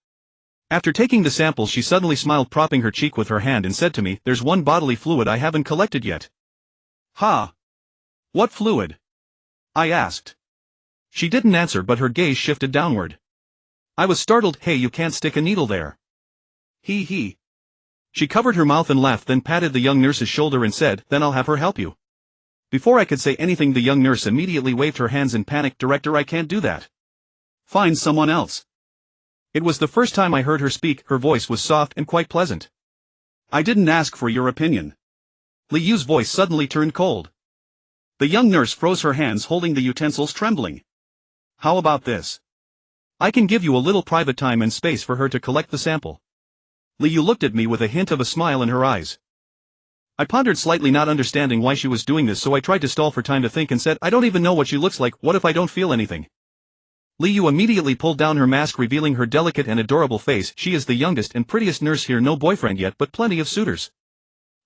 After taking the samples, she suddenly smiled, propping her cheek with her hand, and said to me, "There's one bodily fluid I haven't collected yet." "Ha! What fluid?" I asked. She didn't answer, but her gaze shifted downward. I was startled. "Hey, you can't stick a needle there." He. She covered her mouth and laughed, then patted the young nurse's shoulder and said, "Then I'll have her help you." Before I could say anything, the young nurse immediately waved her hands in panic. "Director, I can't do that. Find someone else." It was the first time I heard her speak. Her voice was soft and quite pleasant. "I didn't ask for your opinion." Li Yu's voice suddenly turned cold. The young nurse froze, her hands holding the utensils trembling. "How about this? I can give you a little private time and space for her to collect the sample." Li Yu looked at me with a hint of a smile in her eyes. I pondered slightly, not understanding why she was doing this, so I tried to stall for time to think and said, "I don't even know what she looks like. What if I don't feel anything?" Li Yu immediately pulled down her mask, revealing her delicate and adorable face. "She is the youngest and prettiest nurse here. No boyfriend yet, but plenty of suitors."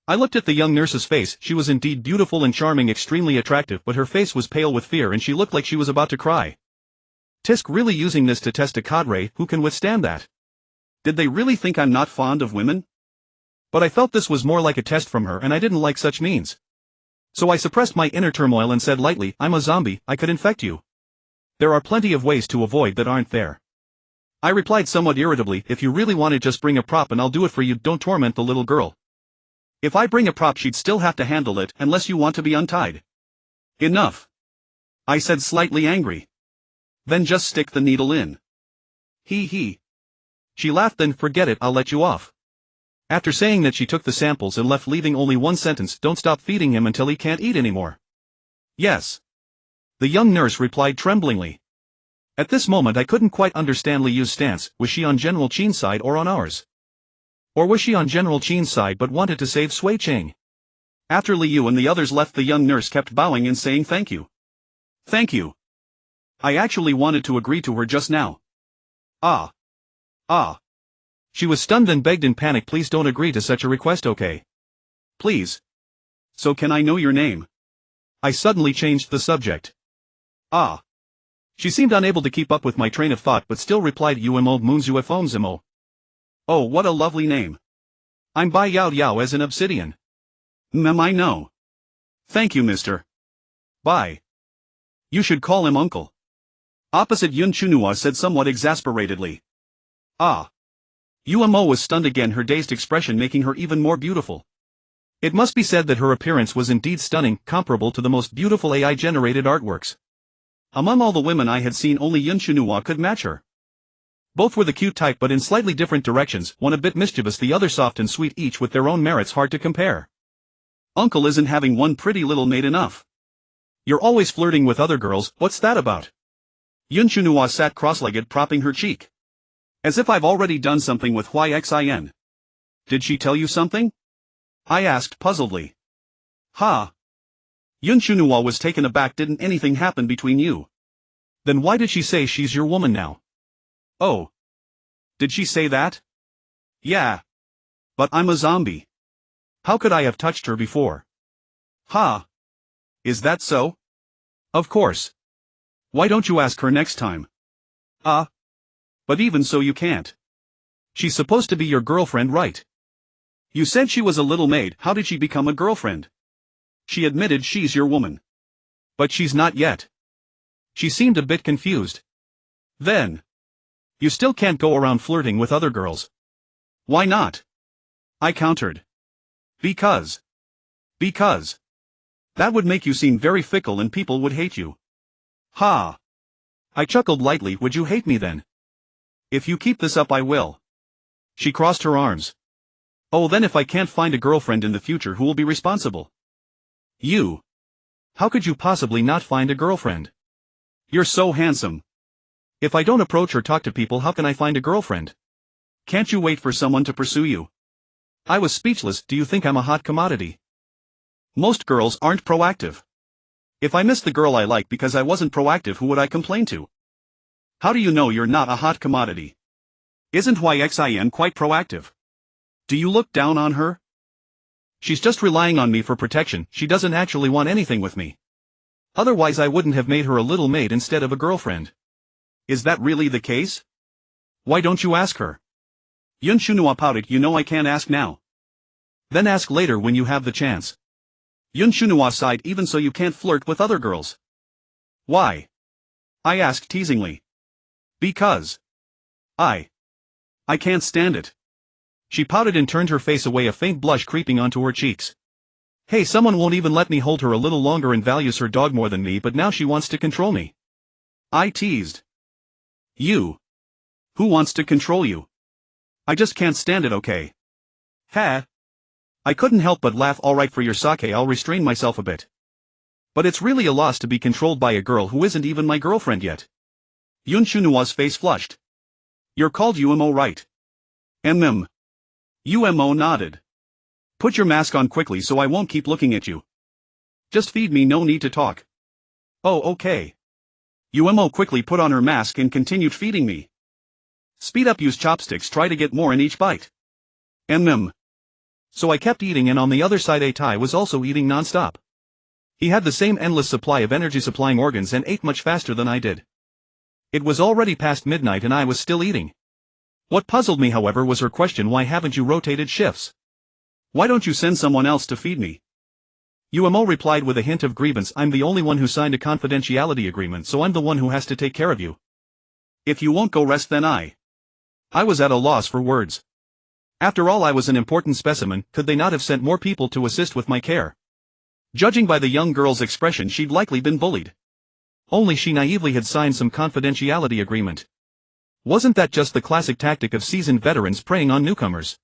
I looked at the young nurse's face. She was indeed beautiful and charming, extremely attractive, but her face was pale with fear and she looked like she was about to cry. Tisk really using this to test a cadre? Who can withstand that? Did they really think I'm not fond of women? But I felt this was more like a test from her, and I didn't like such means. So I suppressed my inner turmoil and said lightly, "I'm a zombie, I could infect you. There are plenty of ways to avoid that, aren't there?" I replied somewhat irritably, "If you really want it, just bring a prop and I'll do it for you. Don't torment the little girl." "If I bring a prop, she'd still have to handle it, unless you want to be untied." "Enough," I said, slightly angry. "Then just stick the needle in." He. She laughed. "Then forget it, I'll let you off." After saying that, she took the samples and left, leaving only one sentence, "Don't stop feeding him until he can't eat anymore." "Yes," the young nurse replied tremblingly. At this moment I couldn't quite understand Li Yu's stance. Was she on General Qin's side or on ours? Or was she on General Qin's side but wanted to save Sui Cheng? After Li Yu and the others left, the young nurse kept bowing and saying thank you. "Thank you. I actually wanted to agree to her just now." Ah. She was stunned and begged in panic, "Please don't agree to such a request, okay? Please. So can I know your name?" I suddenly changed the subject. "Ah." She seemed unable to keep up with my train of thought but still replied, "Umo Moons Ufomzimo." "Oh, what a lovely name. I'm Bai Yao Yao, as in obsidian." I know. "Thank you, Mr. Bai. You should call him uncle." Opposite Yun Chunhua said somewhat exasperatedly. "Ah." Umo was stunned again, her dazed expression making her even more beautiful. It must be said that her appearance was indeed stunning, comparable to the most beautiful AI-generated artworks. Among all the women I had seen, only Yun Chunhua could match her. Both were the cute type, but in slightly different directions, one a bit mischievous, the other soft and sweet, each with their own merits hard to compare. "Uncle isn't having one pretty little maid enough? You're always flirting with other girls, what's that about?" Yun Chunhua sat cross-legged, propping her cheek. "As if I've already done something with Xin. Did she tell you something?" I asked puzzledly. "Ha." Yun Chunhua was taken aback. "Didn't anything happen between you? Then why did she say she's your woman now?" "Oh. Did she say that?" "Yeah. But I'm a zombie. How could I have touched her before?" "Ha. Is that so?" "Of course. Why don't you ask her next time?" But even so you can't. She's supposed to be your girlfriend, right? You said she was a little maid. How did she become a girlfriend?" "She admitted she's your woman." "But she's not yet." She seemed a bit confused. "Then you still can't go around flirting with other girls." "Why not?" I countered. Because that would make you seem very fickle and people would hate you." "Ha." I chuckled lightly. "Would you hate me then?" "If you keep this up, I will." She crossed her arms. "Oh, then if I can't find a girlfriend in the future, who will be responsible?" "You. How could you possibly not find a girlfriend? You're so handsome. If I don't approach or talk to people, how can I find a girlfriend? Can't you wait for someone to pursue you?" I was speechless. "Do you think I'm a hot commodity?" "Most girls aren't proactive. If I missed the girl I like because I wasn't proactive, who would I complain to? How do you know you're not a hot commodity? Isn't Xin quite proactive? Do you look down on her?" She's just relying on me for protection, she doesn't actually want anything with me. Otherwise I wouldn't have made her a little maid instead of a girlfriend. Is that really the case? Why don't you ask her? Yun Shunhua pouted. You know I can't ask now. Then ask later when you have the chance. Yun Shunhua sighed. Even so you can't flirt with other girls. Why? I asked teasingly. Because. I can't stand it. She pouted and turned her face away, a faint blush creeping onto her cheeks. Hey, someone won't even let me hold her a little longer and values her dog more than me, but now she wants to control me. I teased. You. Who wants to control you? I just can't stand it, okay? Ha. I couldn't help but laugh. Alright, for your sake I'll restrain myself a bit. But it's really a loss to be controlled by a girl who isn't even my girlfriend yet. Yun Shunhua's face flushed. You're called UMO, right? UMO nodded. Put your mask on quickly so I won't keep looking at you. Just feed me, no need to talk. Oh, okay. UMO quickly put on her mask and continued feeding me. Speed up, use chopsticks, try to get more in each bite. So I kept eating, and on the other side Atai was also eating non-stop. He had the same endless supply of energy supplying organs and ate much faster than I did. It was already past midnight and I was still eating. What puzzled me, however, was her question, why haven't you rotated shifts? Why don't you send someone else to feed me? UMO replied with a hint of grievance, I'm the only one who signed a confidentiality agreement, so I'm the one who has to take care of you. If you won't go rest, then I was at a loss for words. After all, I was an important specimen. Could they not have sent more people to assist with my care? Judging by the young girl's expression, she'd likely been bullied. Only she naively had signed some confidentiality agreement. Wasn't that just the classic tactic of seasoned veterans preying on newcomers?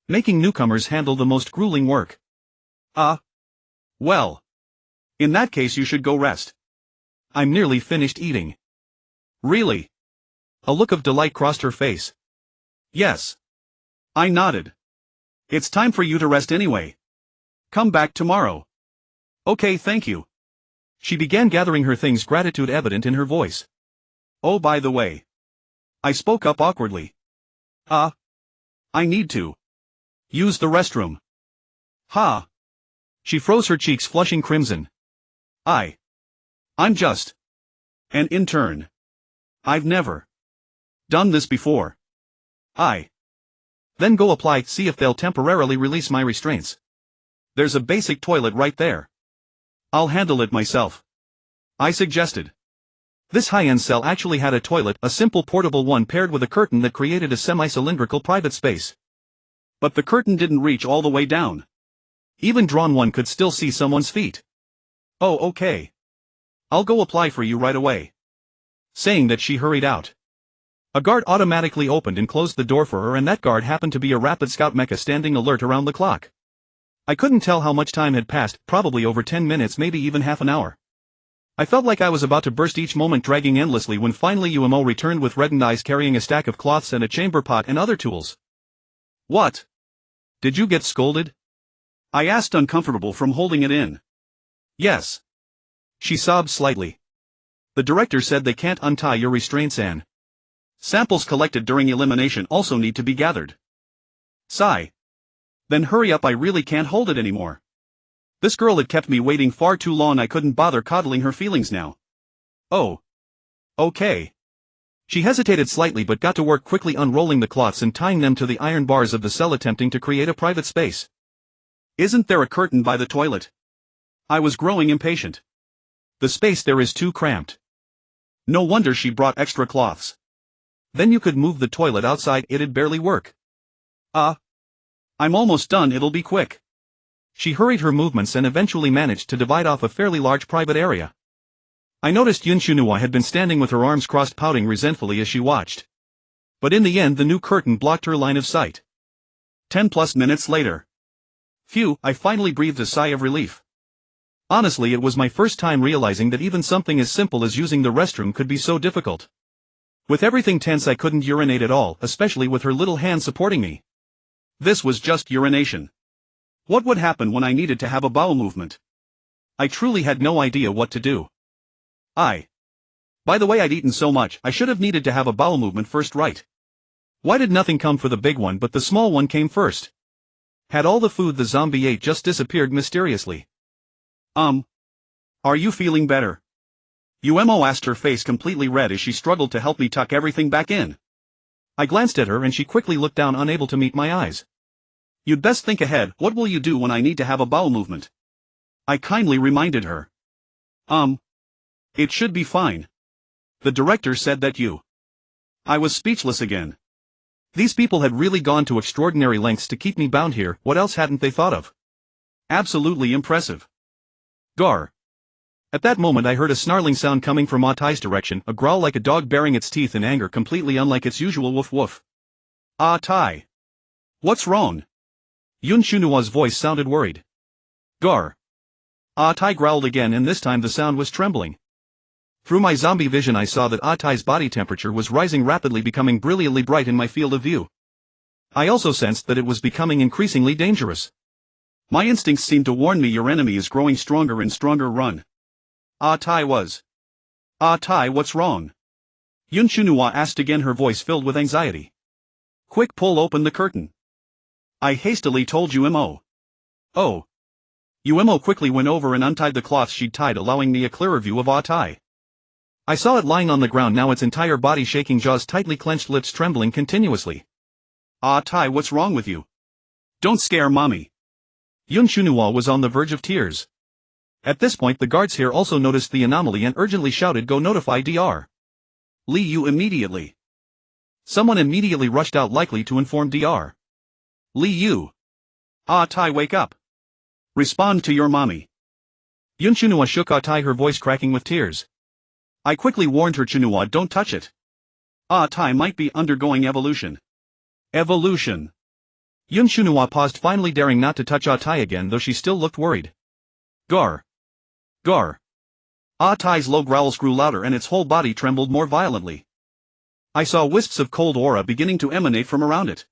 Making newcomers handle the most grueling work. Well. In that case you should go rest. I'm nearly finished eating. Really? A look of delight crossed her face. Yes. I nodded. It's time for you to rest anyway. Come back tomorrow. Okay, thank you. She began gathering her things, gratitude evident in her voice. Oh, by the way. I spoke up awkwardly. I need to use the restroom. Ha. She froze her cheeks, flushing crimson. I'm just an intern. I've never done this before. Then go apply, see if they'll temporarily release my restraints. There's a basic toilet right there. I'll handle it myself. I suggested. This high-end cell actually had a toilet, a simple portable one paired with a curtain that created a semi-cylindrical private space. But the curtain didn't reach all the way down. Even drawn, one could still see someone's feet. Oh, okay. I'll go apply for you right away. Saying that, she hurried out. A guard automatically opened and closed the door for her, and that guard happened to be a rapid scout mecha standing alert around the clock. I couldn't tell how much time had passed, probably over 10 minutes, maybe even half an hour. I felt like I was about to burst, each moment dragging endlessly, when finally UMO returned with reddened eyes, carrying a stack of cloths and a chamber pot and other tools. What? Did you get scolded? I asked, uncomfortable from holding it in. Yes. She sobbed slightly. The director said they can't untie your restraints, and samples collected during elimination also need to be gathered. Sigh. Then hurry up, I really can't hold it anymore. This girl had kept me waiting far too long, I couldn't bother coddling her feelings now. Oh. Okay. She hesitated slightly but got to work quickly, unrolling the cloths and tying them to the iron bars of the cell, attempting to create a private space. Isn't there a curtain by the toilet? I was growing impatient. The space there is too cramped. No wonder she brought extra cloths. Then you could move the toilet outside, it'd barely work. I'm almost done, it'll be quick. She hurried her movements and eventually managed to divide off a fairly large private area. I noticed Yun Shunhua had been standing with her arms crossed, pouting resentfully as she watched. But in the end the new curtain blocked her line of sight. 10+ minutes later. Phew, I finally breathed a sigh of relief. Honestly, it was my first time realizing that even something as simple as using the restroom could be so difficult. With everything tense, I couldn't urinate at all, especially with her little hand supporting me. This was just urination. What would happen when I needed to have a bowel movement? I truly had no idea what to do. By the way, I'd eaten so much, I should have needed to have a bowel movement first, right? Why did nothing come for the big one but the small one came first? Had all the food the zombie ate just disappeared mysteriously? Are you feeling better? Umo asked, her face completely red as she struggled to help me tuck everything back in. I glanced at her and she quickly looked down, unable to meet my eyes. You'd best think ahead. What will you do when I need to have a bowel movement? I kindly reminded her. It should be fine. The director said that you... I was speechless again. These people had really gone to extraordinary lengths to keep me bound here. What else hadn't they thought of? Absolutely impressive. Gar. At that moment I heard a snarling sound coming from Tai's direction, a growl like a dog baring its teeth in anger, completely unlike its usual woof woof. Tai. What's wrong? Yun Shunua's voice sounded worried. Gar. Tai growled again, and this time the sound was trembling. Through my zombie vision I saw that Tai's body temperature was rising rapidly, becoming brilliantly bright in my field of view. I also sensed that it was becoming increasingly dangerous. My instincts seemed to warn me your enemy is growing stronger and stronger. Run. Tai was. Tai, what's wrong? Yun Shunua asked again, her voice filled with anxiety. Quick, pull open the curtain. I hastily told Umo. Oh. Umo quickly went over and untied the cloth she'd tied, allowing me a clearer view of Tai. I saw it lying on the ground now, its entire body shaking, jaws tightly clenched, lips trembling continuously. Tai, what's wrong with you? Don't scare mommy. Yun Shunua was on the verge of tears. At this point the guards here also noticed the anomaly and urgently shouted, go notify Dr. Li Yu immediately. Someone immediately rushed out, likely to inform Dr. Li Yu. Tai, wake up. Respond to your mommy. Yun Shunua shook Tai, her voice cracking with tears. I quickly warned her, Chunua, don't touch it. Tai might be undergoing evolution. Evolution. Yun Shunua paused, finally daring not to touch Tai again, though she still looked worried. Gar. Gar. Tai's low growls grew louder and its whole body trembled more violently. I saw wisps of cold aura beginning to emanate from around it.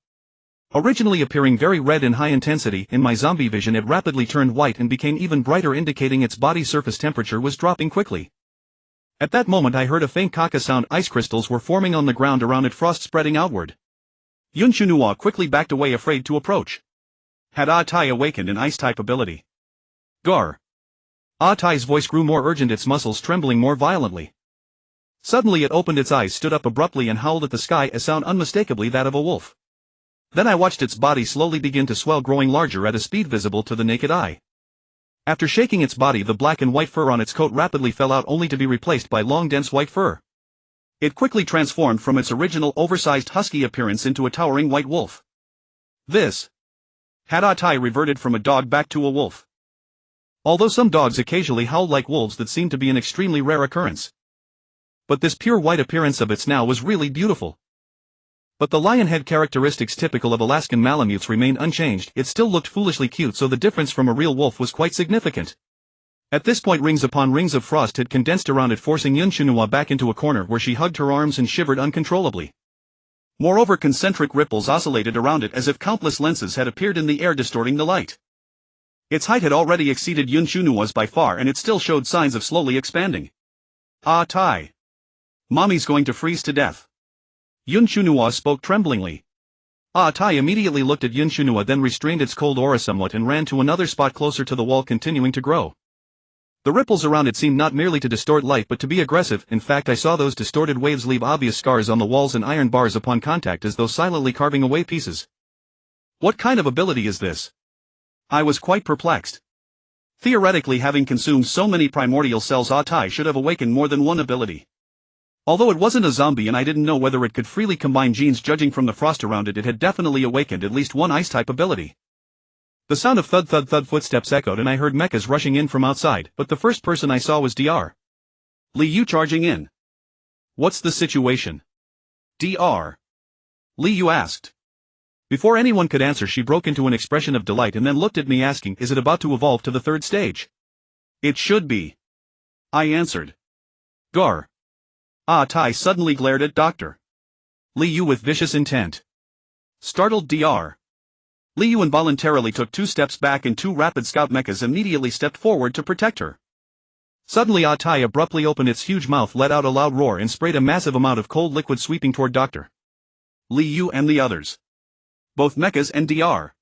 Originally appearing very red in high intensity, in my zombie vision it rapidly turned white and became even brighter, indicating its body surface temperature was dropping quickly. At that moment I heard a faint kaka sound. Ice crystals were forming on the ground around it, frost spreading outward. Yun Shunua quickly backed away, afraid to approach. Had Tai awakened an ice-type ability? Gar. Tai's voice grew more urgent, its muscles trembling more violently. Suddenly it opened its eyes, stood up abruptly and howled at the sky, a sound unmistakably that of a wolf. Then I watched its body slowly begin to swell, growing larger at a speed visible to the naked eye. After shaking its body, the black and white fur on its coat rapidly fell out, only to be replaced by long dense white fur. It quickly transformed from its original oversized husky appearance into a towering white wolf. This had Tai reverted from a dog back to a wolf. Although some dogs occasionally howled like wolves, that seemed to be an extremely rare occurrence. But this pure white appearance of its now was really beautiful. But the lion head characteristics typical of Alaskan Malamutes remained unchanged. It still looked foolishly cute, so the difference from a real wolf was quite significant. At this point rings upon rings of frost had condensed around it, forcing Yun Shunua back into a corner where she hugged her arms and shivered uncontrollably. Moreover, concentric ripples oscillated around it as if countless lenses had appeared in the air, distorting the light. Its height had already exceeded Yun Shunua's by far, and it still showed signs of slowly expanding. Tai. Mommy's going to freeze to death. Yun Shunua spoke tremblingly. Tai immediately looked at Yun Shunua, then restrained its cold aura somewhat and ran to another spot closer to the wall, continuing to grow. The ripples around it seemed not merely to distort light but to be aggressive. In fact, I saw those distorted waves leave obvious scars on the walls and iron bars upon contact, as though silently carving away pieces. What kind of ability is this? I was quite perplexed. Theoretically, having consumed so many primordial cells, Tai should have awakened more than one ability. Although it wasn't a zombie and I didn't know whether it could freely combine genes, judging from the frost around it, it had definitely awakened at least one ice-type ability. The sound of thud thud thud footsteps echoed and I heard mechas rushing in from outside, but the first person I saw was Dr. Li Yu charging in. What's the situation? Dr. Li Yu asked. Before anyone could answer, she broke into an expression of delight and then looked at me, asking, is it about to evolve to the third stage? It should be. I answered. Gar. Tai suddenly glared at Dr. Li Yu with vicious intent. Startled Dr. Li Yu involuntarily took 2 steps back and 2 rapid scout mechas immediately stepped forward to protect her. Suddenly Tai abruptly opened its huge mouth, let out a loud roar and sprayed a massive amount of cold liquid sweeping toward Dr. Li Yu and the others. Both mechas and Dr.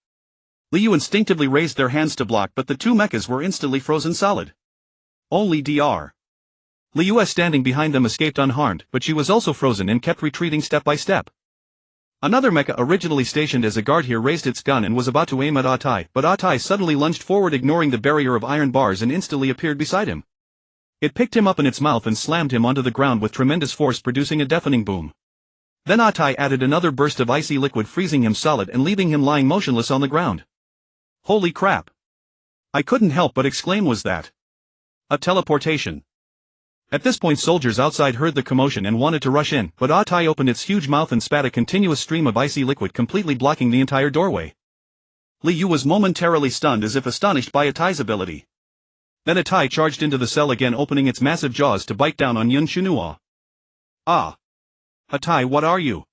Liu instinctively raised their hands to block, but the two mechas were instantly frozen solid. Only Dr. Liu standing behind them escaped unharmed, but she was also frozen and kept retreating step by step. Another mecha originally stationed as a guard here raised its gun and was about to aim at Atai, but Atai suddenly lunged forward, ignoring the barrier of iron bars, and instantly appeared beside him. It picked him up in its mouth and slammed him onto the ground with tremendous force, producing a deafening boom. Then Atai added another burst of icy liquid, freezing him solid and leaving him lying motionless on the ground. Holy crap! I couldn't help but exclaim, was that a teleportation? At this point soldiers outside heard the commotion and wanted to rush in, but Atai opened its huge mouth and spat a continuous stream of icy liquid, completely blocking the entire doorway. Liu was momentarily stunned, as if astonished by Atai's ability. Then Atai charged into the cell again, opening its massive jaws to bite down on Yun Shunhua. Ah! Atai, what are you?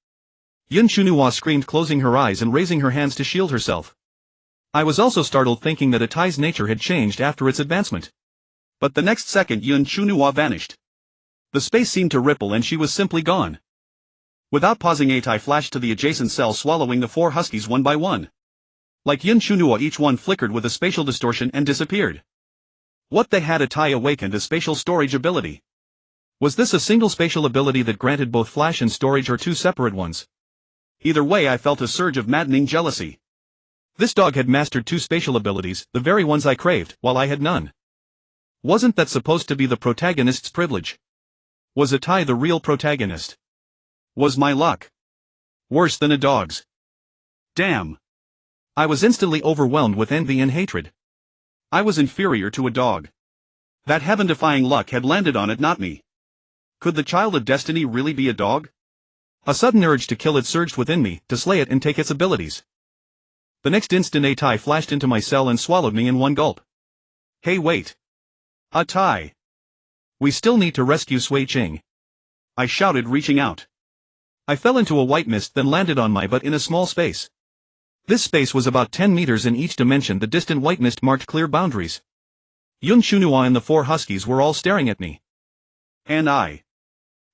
Yun Shunhua screamed, closing her eyes and raising her hands to shield herself. I was also startled, thinking that Atai's nature had changed after its advancement. But the next second Yun Shunhua vanished. The space seemed to ripple and she was simply gone. Without pausing, Atai flashed to the adjacent cell, swallowing the 4 huskies one by one. Like Yun Shunhua, each one flickered with a spatial distortion and disappeared. What they had? Atai awakened a spatial storage ability. Was this a single spatial ability that granted both flash and storage, or 2 separate ones? Either way, I felt a surge of maddening jealousy. This dog had mastered 2 spatial abilities, the very ones I craved, while I had none. Wasn't that supposed to be the protagonist's privilege? Was Atai the real protagonist? Was my luck worse than a dog's? Damn! I was instantly overwhelmed with envy and hatred. I was inferior to a dog. That heaven-defying luck had landed on it, not me. Could the child of destiny really be a dog? A sudden urge to kill it surged within me, to slay it and take its abilities. The next instant Atai flashed into my cell and swallowed me in one gulp. Hey, wait! Atai! We still need to rescue Sui Ching, I shouted, reaching out. I fell into a white mist, then landed on my butt in a small space. This space was about 10 meters in each dimension. The distant white mist marked clear boundaries. Yun Shunhua and the 4 huskies were all staring at me. And I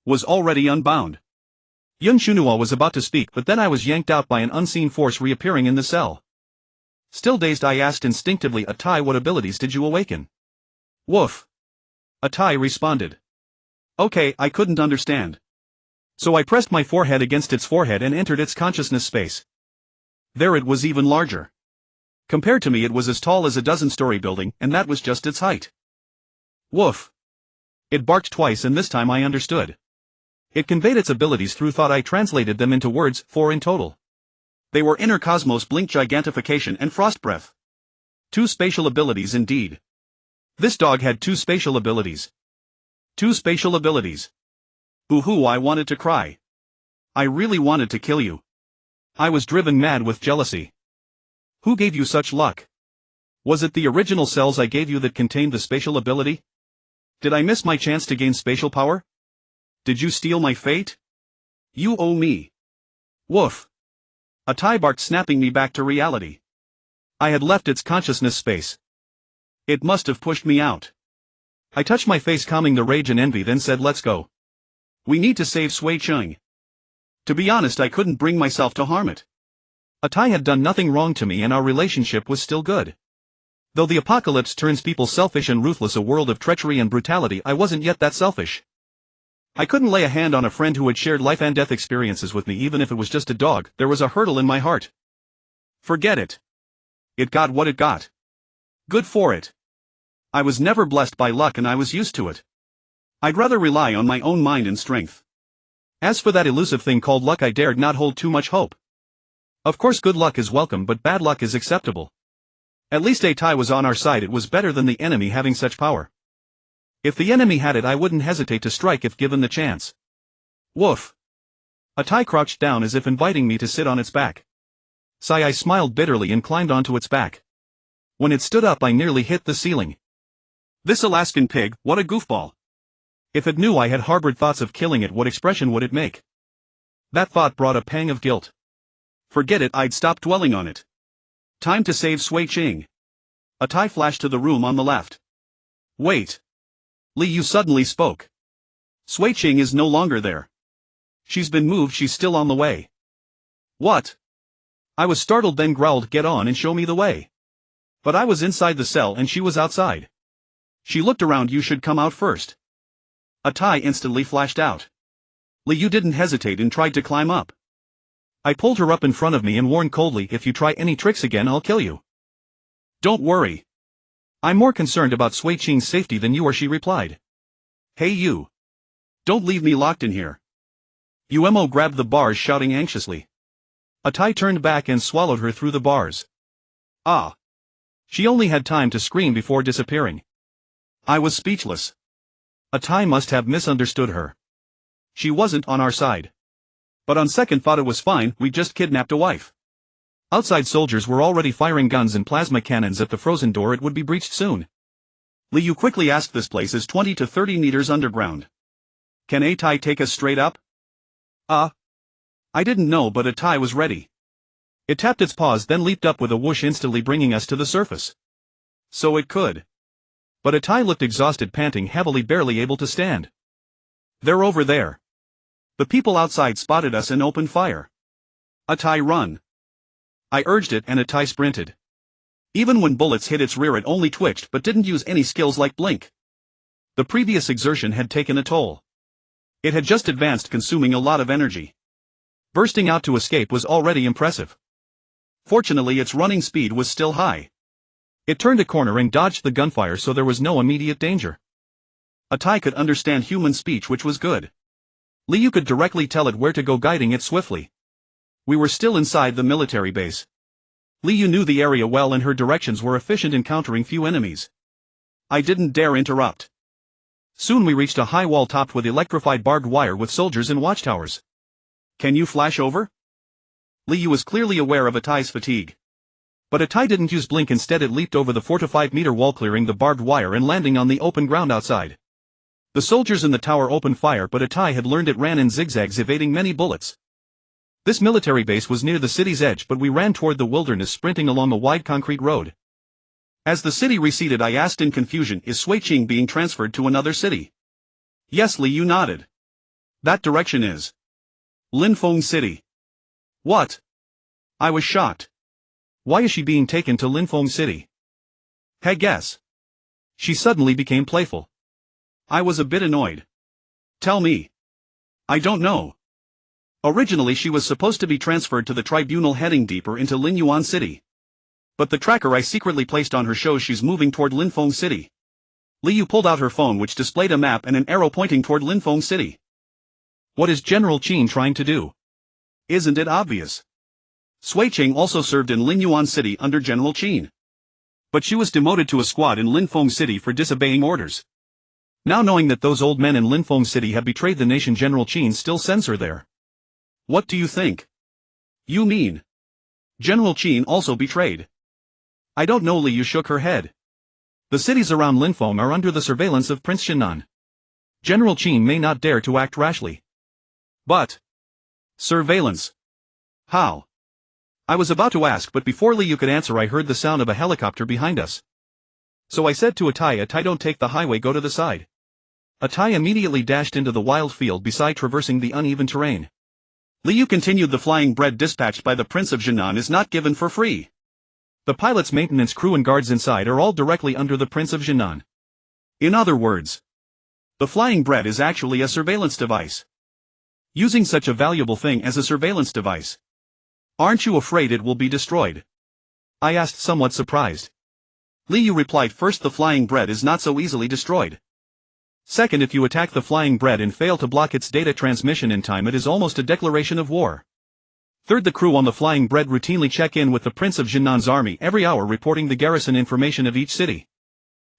was already unbound. Yun Shunhua was about to speak, but then I was yanked out by an unseen force, reappearing in the cell. Still dazed, I asked instinctively, Atai, what abilities did you awaken? Woof! Atai responded. Okay, I couldn't understand. So I pressed my forehead against its forehead and entered its consciousness space. There it was, even larger. Compared to me, it was as tall as a 12-story building, and that was just its height. Woof! It barked twice, and this time I understood. It conveyed its abilities through thought. I translated them into words, 4 in total. They were Inner Cosmos, Blink, Gigantification, and Frost Breath. 2 spatial abilities indeed. This dog had 2 spatial abilities. 2 spatial abilities. Boo-hoo, I wanted to cry. I really wanted to kill you. I was driven mad with jealousy. Who gave you such luck? Was it the original cells I gave you that contained the spatial ability? Did I miss my chance to gain spatial power? Did you steal my fate? You owe me. Woof! Atai barked, snapping me back to reality. I had left its consciousness space. It must have pushed me out. I touched my face, calming the rage and envy, then said, let's go. We need to save Sui Ching. To be honest, I couldn't bring myself to harm it. Atai had done nothing wrong to me and our relationship was still good. Though the apocalypse turns people selfish and ruthless, a world of treachery and brutality, I wasn't yet that selfish. I couldn't lay a hand on a friend who had shared life and death experiences with me, even if it was just a dog. There was a hurdle in my heart. Forget it. It got what it got. Good for it. I was never blessed by luck and I was used to it. I'd rather rely on my own mind and strength. As for that elusive thing called luck, I dared not hold too much hope. Of course, good luck is welcome, but bad luck is acceptable. At least Atai was on our side. It was better than the enemy having such power. If the enemy had it, I wouldn't hesitate to strike if given the chance. Woof! Atai crouched down as if inviting me to sit on its back. Sigh, I smiled bitterly and climbed onto its back. When it stood up, I nearly hit the ceiling. This Alaskan pig, what a goofball! If it knew I had harbored thoughts of killing it, what expression would it make? That thought brought a pang of guilt. Forget it, I'd stop dwelling on it. Time to save Sui Ching. Atai flashed to the room on the left. Wait! Liu suddenly spoke. Sui Ching is no longer there. She's been moved. She's still on the way. What? I was startled, then growled, "Get on and show me the way." But I was inside the cell and she was outside. She looked around. "You should come out first." A tie instantly flashed out. Liu didn't hesitate and tried to climb up. I pulled her up in front of me and warned coldly, "If you try any tricks again, I'll kill you." "Don't worry. I'm more concerned about Sui Qing's safety than you are," she replied. "Hey you. Don't leave me locked in here." Uemo grabbed the bars, shouting anxiously. A tie turned back and swallowed her through the bars. Ah! She only had time to scream before disappearing. I was speechless. A tie must have misunderstood her. She wasn't on our side. But on second thought it was fine, we just kidnapped a wife. Outside soldiers were already firing guns and plasma cannons at the frozen door. It would be breached soon. Liu quickly asked, "This place is 20 to 30 meters underground. Can a tie take us straight up?" I didn't know, but a tie was ready. It tapped its paws, then leaped up with a whoosh, instantly bringing us to the surface. So it could. But a tie looked exhausted, panting heavily, barely able to stand. "They're over there." The people outside spotted us and opened fire. "A tie, run." I urged it and a tie sprinted. Even when bullets hit its rear it only twitched but didn't use any skills like blink. The previous exertion had taken a toll. It had just advanced, consuming a lot of energy. Bursting out to escape was already impressive. Fortunately its running speed was still high. It turned a corner and dodged the gunfire, so there was no immediate danger. A tie could understand human speech, which was good. Liu could directly tell it where to go, guiding it swiftly. We were still inside the military base. Liu knew the area well and her directions were efficient, encountering few enemies. I didn't dare interrupt. Soon we reached a high wall topped with electrified barbed wire with soldiers and watchtowers. "Can you flash over?" Liu was clearly aware of a tie's fatigue. But a tie didn't use blink, instead it leaped over the 4 to 5 meter wall, clearing the barbed wire and landing on the open ground outside. The soldiers in the tower opened fire, but a tie had learned it, ran in zigzags, evading many bullets. This military base was near the city's edge, but we ran toward the wilderness, sprinting along a wide concrete road. As the city receded I asked in confusion, "Is Sui Qing being transferred to another city?" "Yes," Liu nodded. "That direction is Linfeng City." "What?" I was shocked. "Why is she being taken to Linfeng City?" "Hey, guess." She suddenly became playful. I was a bit annoyed. "Tell me." "I don't know. Originally she was supposed to be transferred to the tribunal heading deeper into Linyuan City. But the tracker I secretly placed on her shows she's moving toward Linfeng City." Liu pulled out her phone, which displayed a map and an arrow pointing toward Linfeng City. "What is General Qin trying to do?" "Isn't it obvious? Sui Qing also served in Linyuan City under General Qin. But she was demoted to a squad in Linfeng City for disobeying orders. Now knowing that those old men in Linfeng City have betrayed the nation, General Qin still sends her there." "What do you think?" "You mean General Qin also betrayed?" "I don't know." Liu shook her head. "The cities around Linfeng are under the surveillance of Prince Shinnan. General Qin may not dare to act rashly." "But surveillance? How?" I was about to ask, but before Liu could answer I heard the sound of a helicopter behind us. So I said to a tie, "Don't take the highway, go to the side." A tie immediately dashed into the wild field beside, traversing the uneven terrain. Liu continued, "The flying bread dispatched by the Prince of Jinan is not given for free. The pilot's maintenance crew and guards inside are all directly under the Prince of Jinan. In other words, the flying bread is actually a surveillance device. Using such a valuable thing as a surveillance device, aren't you afraid it will be destroyed?" I asked, somewhat surprised. Liu replied, "First, the flying bread is not so easily destroyed. Second, if you attack the flying bread and fail to block its data transmission in time, it is almost a declaration of war. Third, the crew on the flying bread routinely check in with the Prince of Jinnan's army every hour, reporting the garrison information of each city.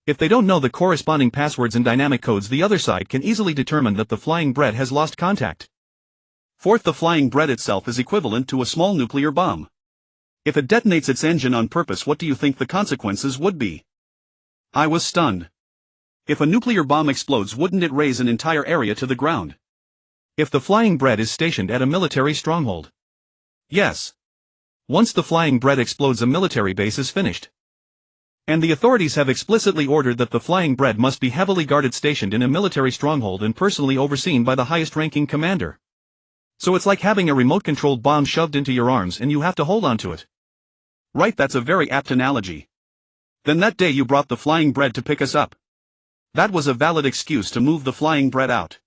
If they don't know the corresponding passwords and dynamic codes, the other side can easily determine that the flying bread has lost contact. Fourth, the flying bread itself is equivalent to a small nuclear bomb. If it detonates its engine on purpose, what do you think the consequences would be?" I was stunned. If a nuclear bomb explodes, wouldn't it raze an entire area to the ground? If the flying bread is stationed at a military stronghold? Yes. Once the flying bread explodes, a military base is finished. And the authorities have explicitly ordered that the flying bread must be heavily guarded, stationed in a military stronghold and personally overseen by the highest-ranking commander. So it's like having a remote-controlled bomb shoved into your arms and you have to hold on to it. Right, that's a very apt analogy. Then that day you brought the flying bread to pick us up. That was a valid excuse to move the flying bread out.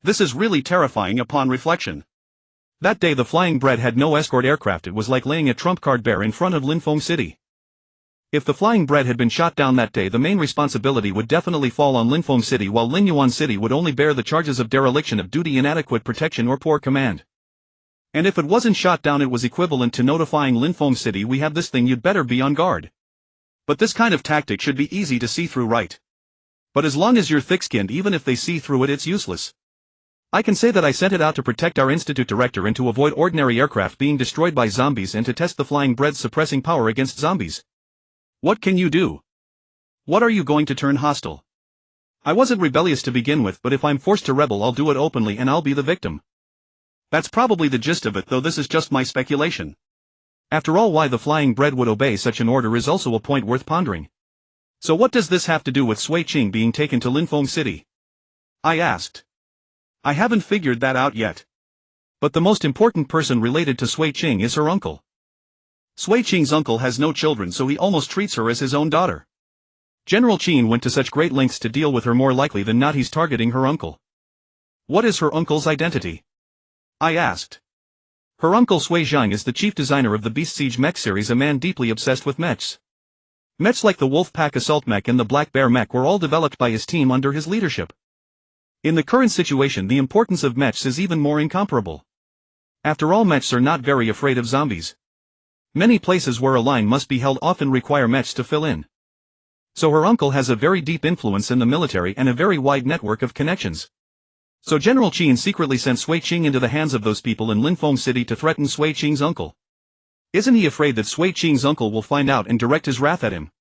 This is really terrifying upon reflection. That day the flying bread had no escort aircraft. It was like laying a trump card bare in front of Linfeng City. If the flying bread had been shot down that day, the main responsibility would definitely fall on Linfeng City, while Linyuan City would only bear the charges of dereliction of duty, inadequate protection, or poor command. And if it wasn't shot down, it was equivalent to notifying Linfeng City, "We have this thing, you'd better be on guard." But this kind of tactic should be easy to see through, right? But as long as you're thick-skinned, even if they see through it, it's useless. I can say that I sent it out to protect our institute director and to avoid ordinary aircraft being destroyed by zombies and to test the flying bread's suppressing power against zombies. What can you do? What are you going to turn hostile? I wasn't rebellious to begin with, but if I'm forced to rebel, I'll do it openly and I'll be the victim. That's probably the gist of it, though this is just my speculation. After all, why the flying bread would obey such an order is also a point worth pondering. So what does this have to do with Sui Qing being taken to Linfeng City? I asked. I haven't figured that out yet. But the most important person related to Sui Qing is her uncle. Sui Qing's uncle has no children, so he almost treats her as his own daughter. General Qin went to such great lengths to deal with her. More likely than not, he's targeting her uncle. What is her uncle's identity? I asked. Her uncle Sui Zhang is the chief designer of the Beast Siege mech series, a man deeply obsessed with mechs. Mechs like the Wolf Pack Assault Mech and the Black Bear Mech were all developed by his team under his leadership. In the current situation, the importance of mechs is even more incomparable. After all, mechs are not very afraid of zombies. Many places where a line must be held often require mechs to fill in. So her uncle has a very deep influence in the military and a very wide network of connections. So General Qin secretly sent Sui Qing into the hands of those people in Linfeng City to threaten Sui Qing's uncle. Isn't he afraid that Sui Qing's uncle will find out and direct his wrath at him?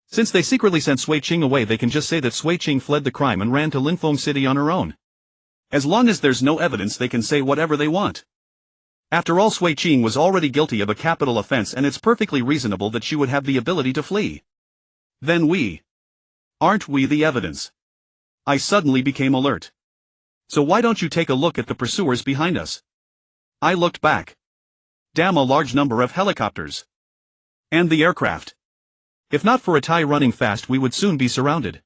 Since they secretly sent Sui Qing away, they can just say that Sui Qing fled the crime and ran to Linfeng City on her own. As long as there's no evidence, they can say whatever they want. After all, Sui Qing was already guilty of a capital offense, and it's perfectly reasonable that she would have the ability to flee. Then aren't we the evidence? I suddenly became alert. So why don't you take a look at the pursuers behind us? I looked back. Damn, a large number of helicopters. And the aircraft. If not for Atai running fast, we would soon be surrounded.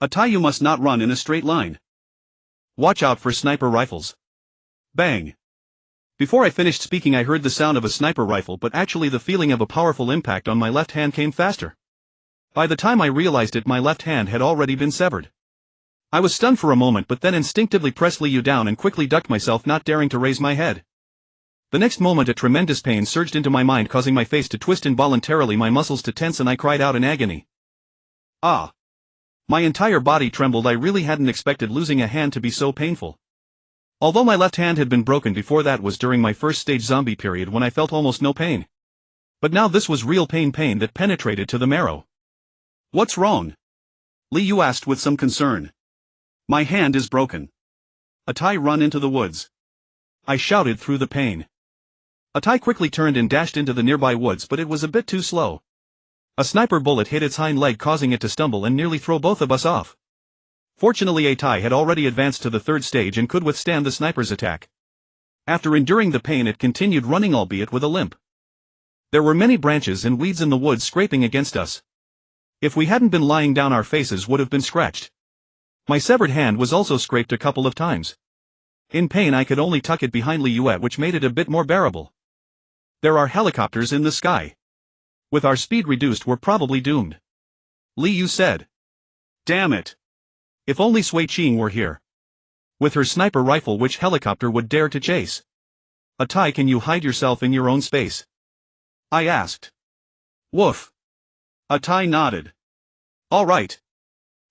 Atai, you must not run in a straight line. Watch out for sniper rifles. Bang. Before I finished speaking, I heard the sound of a sniper rifle, but actually the feeling of a powerful impact on my left hand came faster. By the time I realized it, my left hand had already been severed. I was stunned for a moment, but then instinctively pressed Liu down and quickly ducked myself, not daring to raise my head. The next moment a tremendous pain surged into my mind, causing my face to twist involuntarily, my muscles to tense, and I cried out in agony. Ah! My entire body trembled. I really hadn't expected losing a hand to be so painful. Although my left hand had been broken before, that was during my first stage zombie period when I felt almost no pain. But now this was real pain that penetrated to the marrow. What's wrong? Liu asked with some concern. My hand is broken. Atai, run into the woods. I shouted through the pain. Atai quickly turned and dashed into the nearby woods, but it was a bit too slow. A sniper bullet hit its hind leg, causing it to stumble and nearly throw both of us off. Fortunately, Atai had already advanced to the third stage and could withstand the sniper's attack. After enduring the pain, it continued running, albeit with a limp. There were many branches and weeds in the woods scraping against us. If we hadn't been lying down, our faces would have been scratched. My severed hand was also scraped a couple of times. In pain, I could only tuck it behind Liu, which made it a bit more bearable. There are helicopters in the sky. With our speed reduced, we're probably doomed. Liu said. Damn it. If only Sui Qing were here. With her sniper rifle, which helicopter would dare to chase? Atai, can you hide yourself in your own space? I asked. Woof. Atai nodded. All right.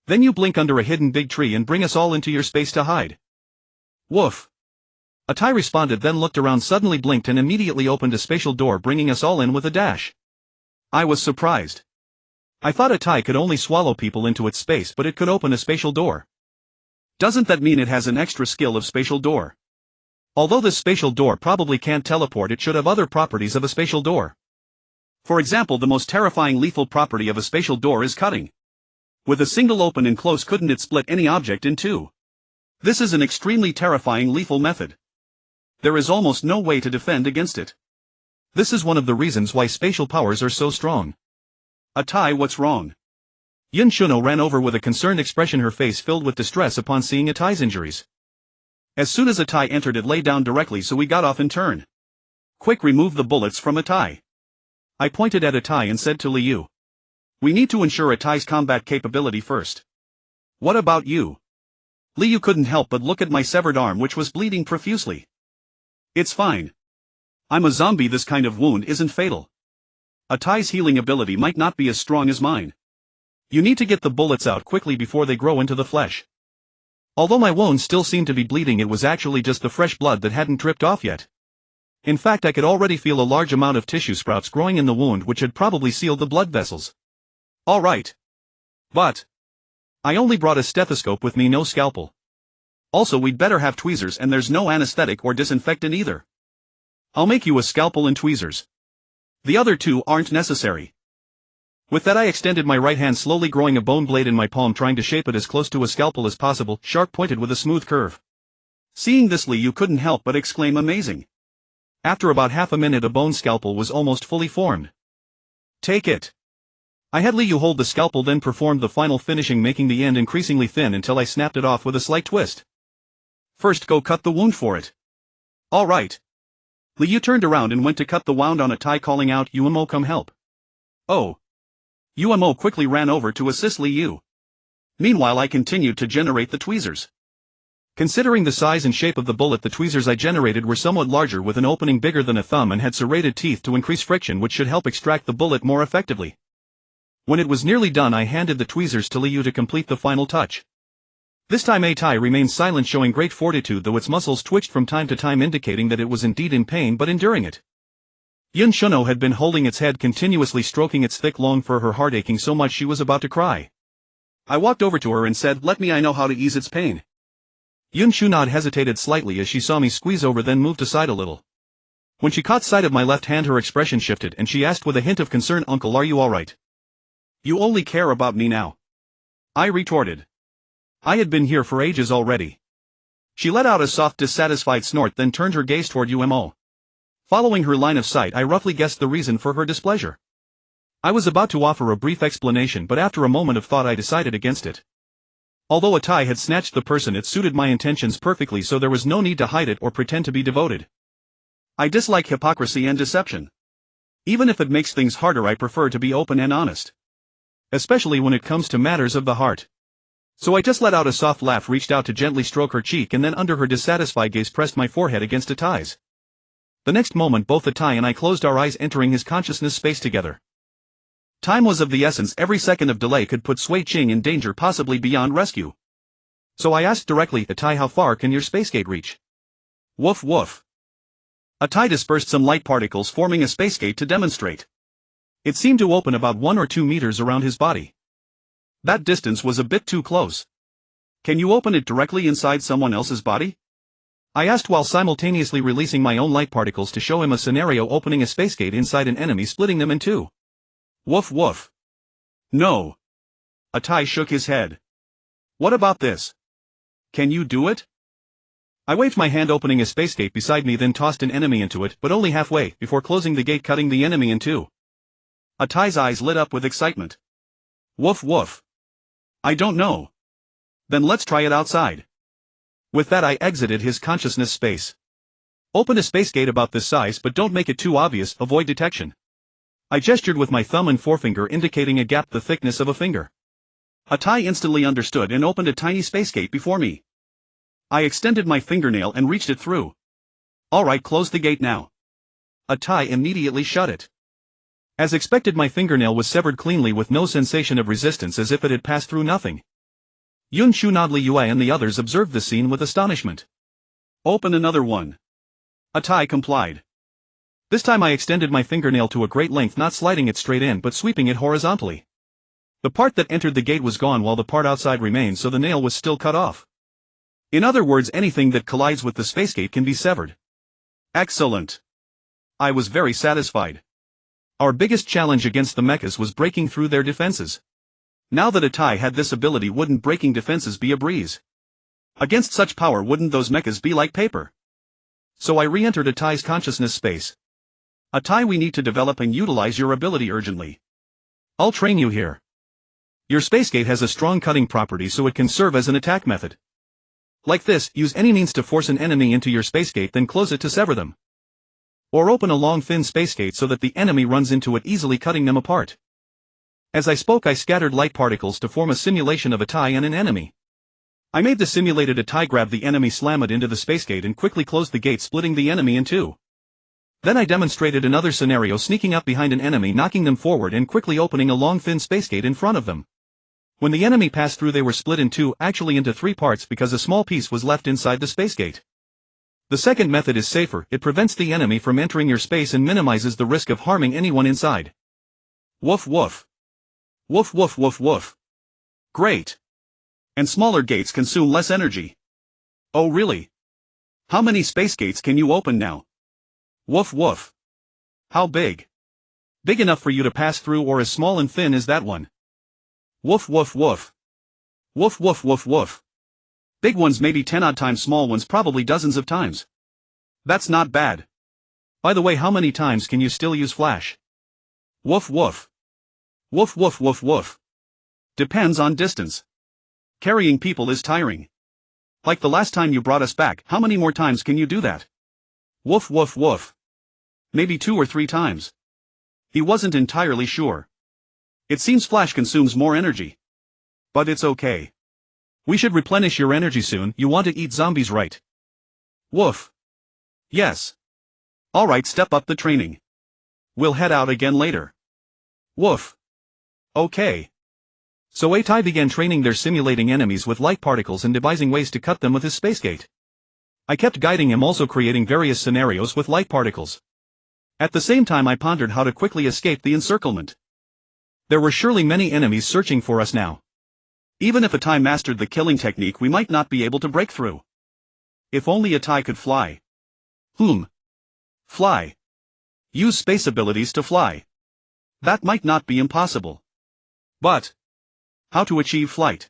Then you blink under a hidden big tree and bring us all into your space to hide. Woof. Atai responded, then looked around, suddenly blinked, and immediately opened a spatial door, bringing us all in with a dash. I was surprised. I thought Atai could only swallow people into its space, but it could open a spatial door. Doesn't that mean it has an extra skill of spatial door? Although this spatial door probably can't teleport, it should have other properties of a spatial door. For example, the most terrifying lethal property of a spatial door is cutting. With a single open and close, couldn't it split any object in two? This is an extremely terrifying lethal method. There is almost no way to defend against it. This is one of the reasons why spatial powers are so strong. Atai, what's wrong? Yun Shuno ran over with a concerned expression, her face filled with distress upon seeing Atai's injuries. As soon as Atai entered, it lay down directly, so we got off in turn. Quick, remove the bullets from Atai. I pointed at Atai and said to Liu. We need to ensure Atai's combat capability first. What about you? Liu couldn't help but look at my severed arm, which was bleeding profusely. It's fine. I'm a zombie, this kind of wound isn't fatal. Atai's healing ability might not be as strong as mine. You need to get the bullets out quickly before they grow into the flesh. Although my wound still seemed to be bleeding, it was actually just the fresh blood that hadn't dripped off yet. In fact, I could already feel a large amount of tissue sprouts growing in the wound, which had probably sealed the blood vessels. Alright. But I only brought a stethoscope with me, no scalpel. Also, we'd better have tweezers, and there's no anesthetic or disinfectant either. I'll make you a scalpel and tweezers. The other two aren't necessary. With that, I extended my right hand, slowly growing a bone blade in my palm, trying to shape it as close to a scalpel as possible, sharp-pointed with a smooth curve. Seeing this, Liu couldn't help but exclaim, amazing. After about half a minute, a bone scalpel was almost fully formed. Take it. I had Liu hold the scalpel, then performed the final finishing, making the end increasingly thin until I snapped it off with a slight twist. First, go cut the wound for it. All right. Liu turned around and went to cut the wound on Atai, calling out, Umo, come help. Oh. Umo quickly ran over to assist Liu. Meanwhile, I continued to generate the tweezers. Considering the size and shape of the bullet, the tweezers I generated were somewhat larger, with an opening bigger than a thumb, and had serrated teeth to increase friction, which should help extract the bullet more effectively. When it was nearly done, I handed the tweezers to Liu to complete the final touch. This time Atai remained silent, showing great fortitude, though its muscles twitched from time to time, indicating that it was indeed in pain but enduring it. Yun Shuno had been holding its head, continuously stroking its thick long fur, her heart aching so much she was about to cry. I walked over to her and said, let me, I know how to ease its pain. Yun Shuno hesitated slightly as she saw me squeeze over, then moved aside a little. When she caught sight of my left hand, her expression shifted, and she asked with a hint of concern, Uncle, are you alright? You only care about me now. I retorted. I had been here for ages already. She let out a soft, dissatisfied snort, then turned her gaze toward Umo. Following her line of sight, I roughly guessed the reason for her displeasure. I was about to offer a brief explanation, but after a moment of thought I decided against it. Although Atai had snatched the person, it suited my intentions perfectly, so there was no need to hide it or pretend to be devoted. I dislike hypocrisy and deception. Even if it makes things harder, I prefer to be open and honest. Especially when it comes to matters of the heart. So I just let out a soft laugh, reached out to gently stroke her cheek, and then under her dissatisfied gaze pressed my forehead against Atai's. The next moment both Atai and I closed our eyes, entering his consciousness space together. Time was of the essence. Every second of delay could put Sui Ching in danger, possibly beyond rescue. So I asked directly, Atai, how far can your space gate reach? Woof woof. Atai dispersed some light particles, forming a space gate to demonstrate. It seemed to open about 1 or 2 meters around his body. That distance was a bit too close. Can you open it directly inside someone else's body? I asked, while simultaneously releasing my own light particles to show him a scenario opening a space gate inside an enemy, splitting them in two. Woof woof. No. Atai shook his head. What about this? Can you do it? I waved my hand, opening a space gate beside me, then tossed an enemy into it, but only halfway, before closing the gate, cutting the enemy in two. Atai's eyes lit up with excitement. Woof woof. I don't know. Then let's try it outside. With that, I exited his consciousness space. Open a space gate about this size, but don't make it too obvious, avoid detection. I gestured with my thumb and forefinger, indicating a gap the thickness of a finger. Atai instantly understood and opened a tiny space gate before me. I extended my fingernail and reached it through. Alright, close the gate now. Atai immediately shut it. As expected, my fingernail was severed cleanly with no sensation of resistance, as if it had passed through nothing. Yun Shu, Liu and the others observed the scene with astonishment. Open another one. Atai complied. This time I extended my fingernail to a great length, not sliding it straight in but sweeping it horizontally. The part that entered the gate was gone while the part outside remained, so the nail was still cut off. In other words, anything that collides with the space gate can be severed. Excellent. I was very satisfied. Our biggest challenge against the mechas was breaking through their defenses. Now that Atai had this ability, wouldn't breaking defenses be a breeze? Against such power, wouldn't those mechas be like paper? So I re-entered Atai's consciousness space. Atai, we need to develop and utilize your ability urgently. I'll train you here. Your space gate has a strong cutting property, so it can serve as an attack method. Like this, use any means to force an enemy into your space gate, then close it to sever them. Or open a long thin space gate so that the enemy runs into it, easily cutting them apart. As I spoke, I scattered light particles to form a simulation of Atai and an enemy. I made the simulated Atai grab the enemy, slam it into the space gate, and quickly closed the gate, splitting the enemy in two. Then I demonstrated another scenario, sneaking up behind an enemy, knocking them forward, and quickly opening a long thin space gate in front of them. When the enemy passed through, they were split in two, actually into three parts, because a small piece was left inside the space gate. The second method is safer. It prevents the enemy from entering your space and minimizes the risk of harming anyone inside. Woof woof. Woof woof woof woof. Great. And smaller gates consume less energy. Oh really? How many space gates can you open now? Woof woof. How big? Big enough for you to pass through, or as small and thin as that one? Woof woof woof. Woof woof woof woof. Big ones maybe 10 odd times, small ones probably dozens of times. That's not bad. By the way, how many times can you still use flash? Woof woof. Woof woof woof woof. Depends on distance. Carrying people is tiring. Like the last time you brought us back, how many more times can you do that? Woof woof woof. Maybe 2 or 3 times. He wasn't entirely sure. It seems flash consumes more energy. But it's okay. We should replenish your energy soon. You want to eat zombies, right? Woof. Yes. Alright, step up the training. We'll head out again later. Woof. Okay. So Atai began training their simulating enemies with light particles and devising ways to cut them with his space gate. I kept guiding him, also creating various scenarios with light particles. At the same time, I pondered how to quickly escape the encirclement. There were surely many enemies searching for us now. Even if Atai mastered the killing technique, we might not be able to break through. If only Atai could fly. Fly. Use space abilities to fly. That might not be impossible. But how to achieve flight?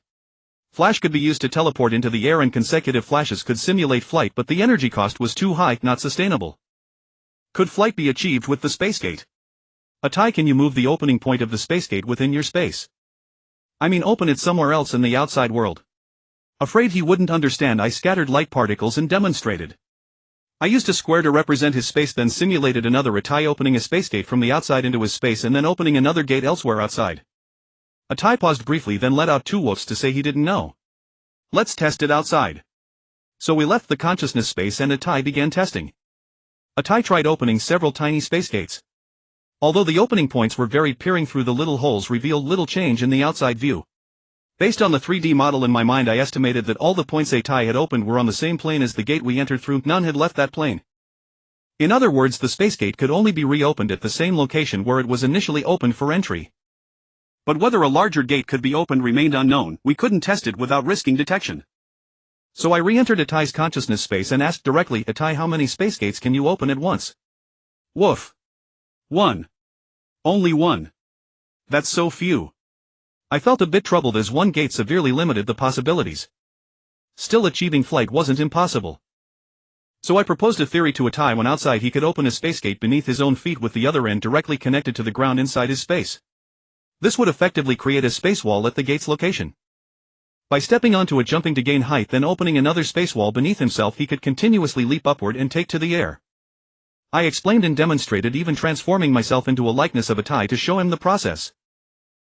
Flash could be used to teleport into the air, and consecutive flashes could simulate flight, but the energy cost was too high, not sustainable. Could flight be achieved with the space gate? Atai, can you move the opening point of the space gate within your space? I mean, open it somewhere else in the outside world. Afraid he wouldn't understand, I scattered light particles and demonstrated. I used a square to represent his space, then simulated another Atai opening a space gate from the outside into his space, and then opening another gate elsewhere outside. Atai paused briefly, then let out 2 woofs to say he didn't know. Let's test it outside. So we left the consciousness space and Atai began testing. Atai tried opening several tiny space gates. Although the opening points were varied, peering through the little holes revealed little change in the outside view. Based on the 3D model in my mind, I estimated that all the points Atai had opened were on the same plane as the gate we entered through. None had left that plane. In other words, the space gate could only be reopened at the same location where it was initially opened for entry. But whether a larger gate could be opened remained unknown. We couldn't test it without risking detection. So I re-entered Atai's consciousness space and asked directly, Atai, how many space gates can you open at once? Woof. 1. Only 1. That's so few. I felt a bit troubled, as 1 gate severely limited the possibilities. Still, achieving flight wasn't impossible. So I proposed a theory to Atai. When outside, he could open a space gate beneath his own feet with the other end directly connected to the ground inside his space. This would effectively create a space wall at the gate's location. By stepping onto it, jumping to gain height, then opening another space wall beneath himself, he could continuously leap upward and take to the air. I explained and demonstrated, even transforming myself into a likeness of Atai to show him the process.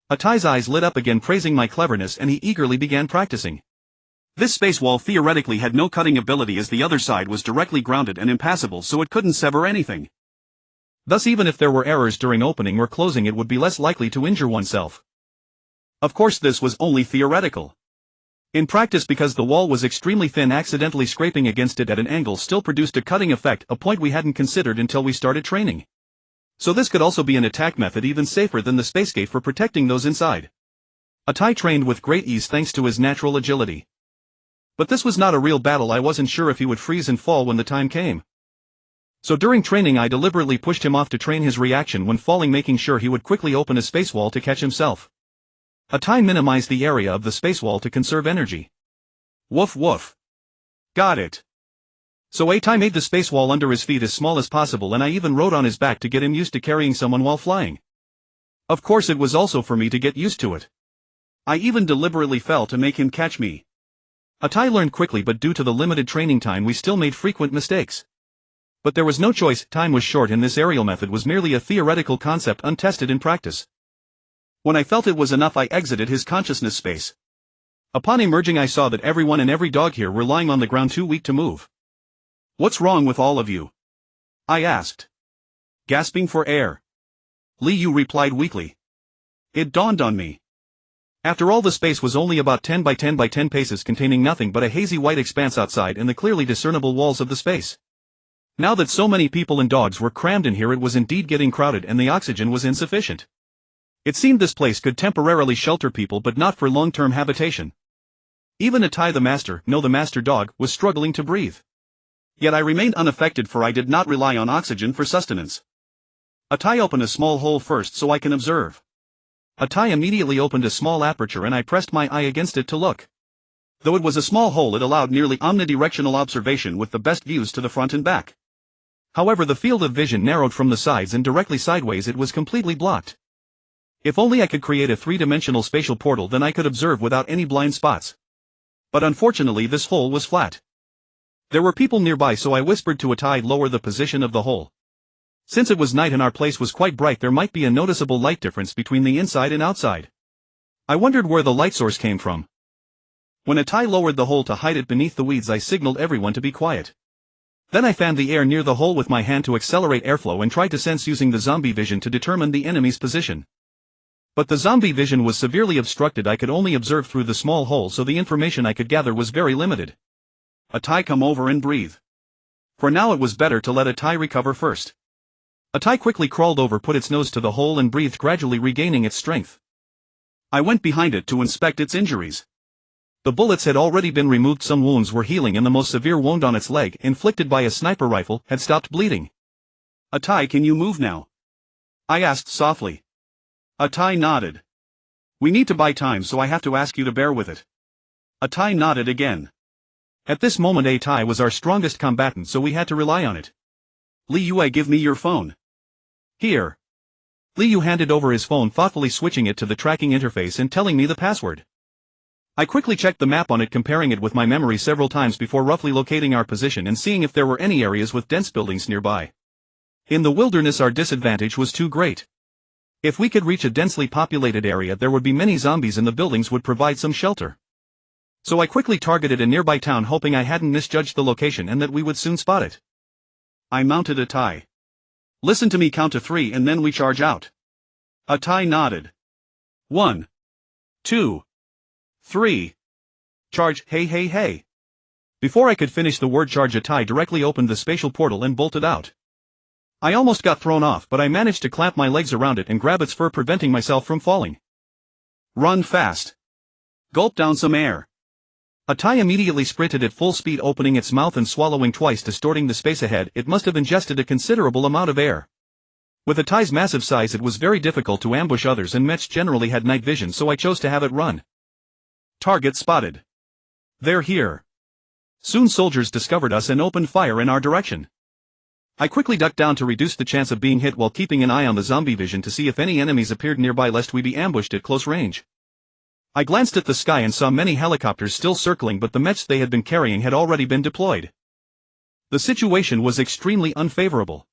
Atai's eyes lit up again, praising my cleverness, and he eagerly began practicing. This space wall theoretically had no cutting ability, as the other side was directly grounded and impassable, so it couldn't sever anything. Thus, even if there were errors during opening or closing, it would be less likely to injure oneself. Of course, this was only theoretical. In practice, because the wall was extremely thin, accidentally scraping against it at an angle still produced a cutting effect, a point we hadn't considered until we started training. So this could also be an attack method, even safer than the space gate for protecting those inside. Atai trained with great ease thanks to his natural agility. But this was not a real battle. I wasn't sure if he would freeze and fall when the time came. So during training, I deliberately pushed him off to train his reaction when falling, making sure he would quickly open a space wall to catch himself. Atai minimized the area of the space wall to conserve energy. Woof woof. Got it. So Atai made the space wall under his feet as small as possible, and I even rode on his back to get him used to carrying someone while flying. Of course, it was also for me to get used to it. I even deliberately fell to make him catch me. Atai learned quickly, but due to the limited training time we still made frequent mistakes. But there was no choice, time was short, and this aerial method was merely a theoretical concept untested in practice. When I felt it was enough, I exited his consciousness space. Upon emerging, I saw that everyone and every dog here were lying on the ground too weak to move. "What's wrong with all of you?" I asked. Gasping for air. Liu replied weakly. It dawned on me. After all, the space was only about 10 by 10 by 10 paces, containing nothing but a hazy white expanse outside and the clearly discernible walls of the space. Now that so many people and dogs were crammed in here, it was indeed getting crowded and the oxygen was insufficient. It seemed this place could temporarily shelter people, but not for long-term habitation. Even Atai the master dog, was struggling to breathe. Yet I remained unaffected, for I did not rely on oxygen for sustenance. Atai opened a small hole first so I can observe. Atai immediately opened a small aperture and I pressed my eye against it to look. Though it was a small hole, it allowed nearly omnidirectional observation with the best views to the front and back. However, the field of vision narrowed from the sides, and directly sideways it was completely blocked. If only I could create a three-dimensional spatial portal, then I could observe without any blind spots. But unfortunately this hole was flat. There were people nearby, so I whispered to Atai, "Lower the position of the hole." Since it was night and our place was quite bright, there might be a noticeable light difference between the inside and outside. I wondered where the light source came from. When Atai lowered the hole to hide it beneath the weeds, I signaled everyone to be quiet. Then I fanned the air near the hole with my hand to accelerate airflow and tried to sense using the zombie vision to determine the enemy's position. But the zombie vision was severely obstructed. I could only observe through the small hole, so the information I could gather was very limited. "Atai, come over and breathe." For now it was better to let Atai recover first. Atai quickly crawled over, put its nose to the hole and breathed, gradually regaining its strength. I went behind it to inspect its injuries. The bullets had already been removed, some wounds were healing, and the most severe wound on its leg, inflicted by a sniper rifle, had stopped bleeding. "Atai, can you move now?" I asked softly. Atai nodded. "We need to buy time, so I have to ask you to bear with it." Atai nodded again. At this moment Atai was our strongest combatant, so we had to rely on it. "Liu, give me your phone." "Here." Liu handed over his phone, thoughtfully switching it to the tracking interface and telling me the password. I quickly checked the map on it, comparing it with my memory several times before roughly locating our position and seeing if there were any areas with dense buildings nearby. In the wilderness our disadvantage was too great. If we could reach a densely populated area, there would be many zombies and the buildings would provide some shelter. So I quickly targeted a nearby town, hoping I hadn't misjudged the location and that we would soon spot it. I mounted Atai. "Listen to me, count to 3 and then we charge out." Atai nodded. 1, 2, 3. Charge, hey hey hey. Before I could finish the word charge, Atai directly opened the spatial portal and bolted out. I almost got thrown off, but I managed to clamp my legs around it and grab its fur, preventing myself from falling. "Run fast. Gulp down some air." Atai immediately sprinted at full speed, opening its mouth and swallowing twice, distorting the space ahead. It must have ingested a considerable amount of air. With Atai's massive size it was very difficult to ambush others, and Mechs generally had night vision, so I chose to have it run. Target spotted. They're here. Soon soldiers discovered us and opened fire in our direction. I quickly ducked down to reduce the chance of being hit, while keeping an eye on the zombie vision to see if any enemies appeared nearby, lest we be ambushed at close range. I glanced at the sky and saw many helicopters still circling, but the Mechs they had been carrying had already been deployed. The situation was extremely unfavorable.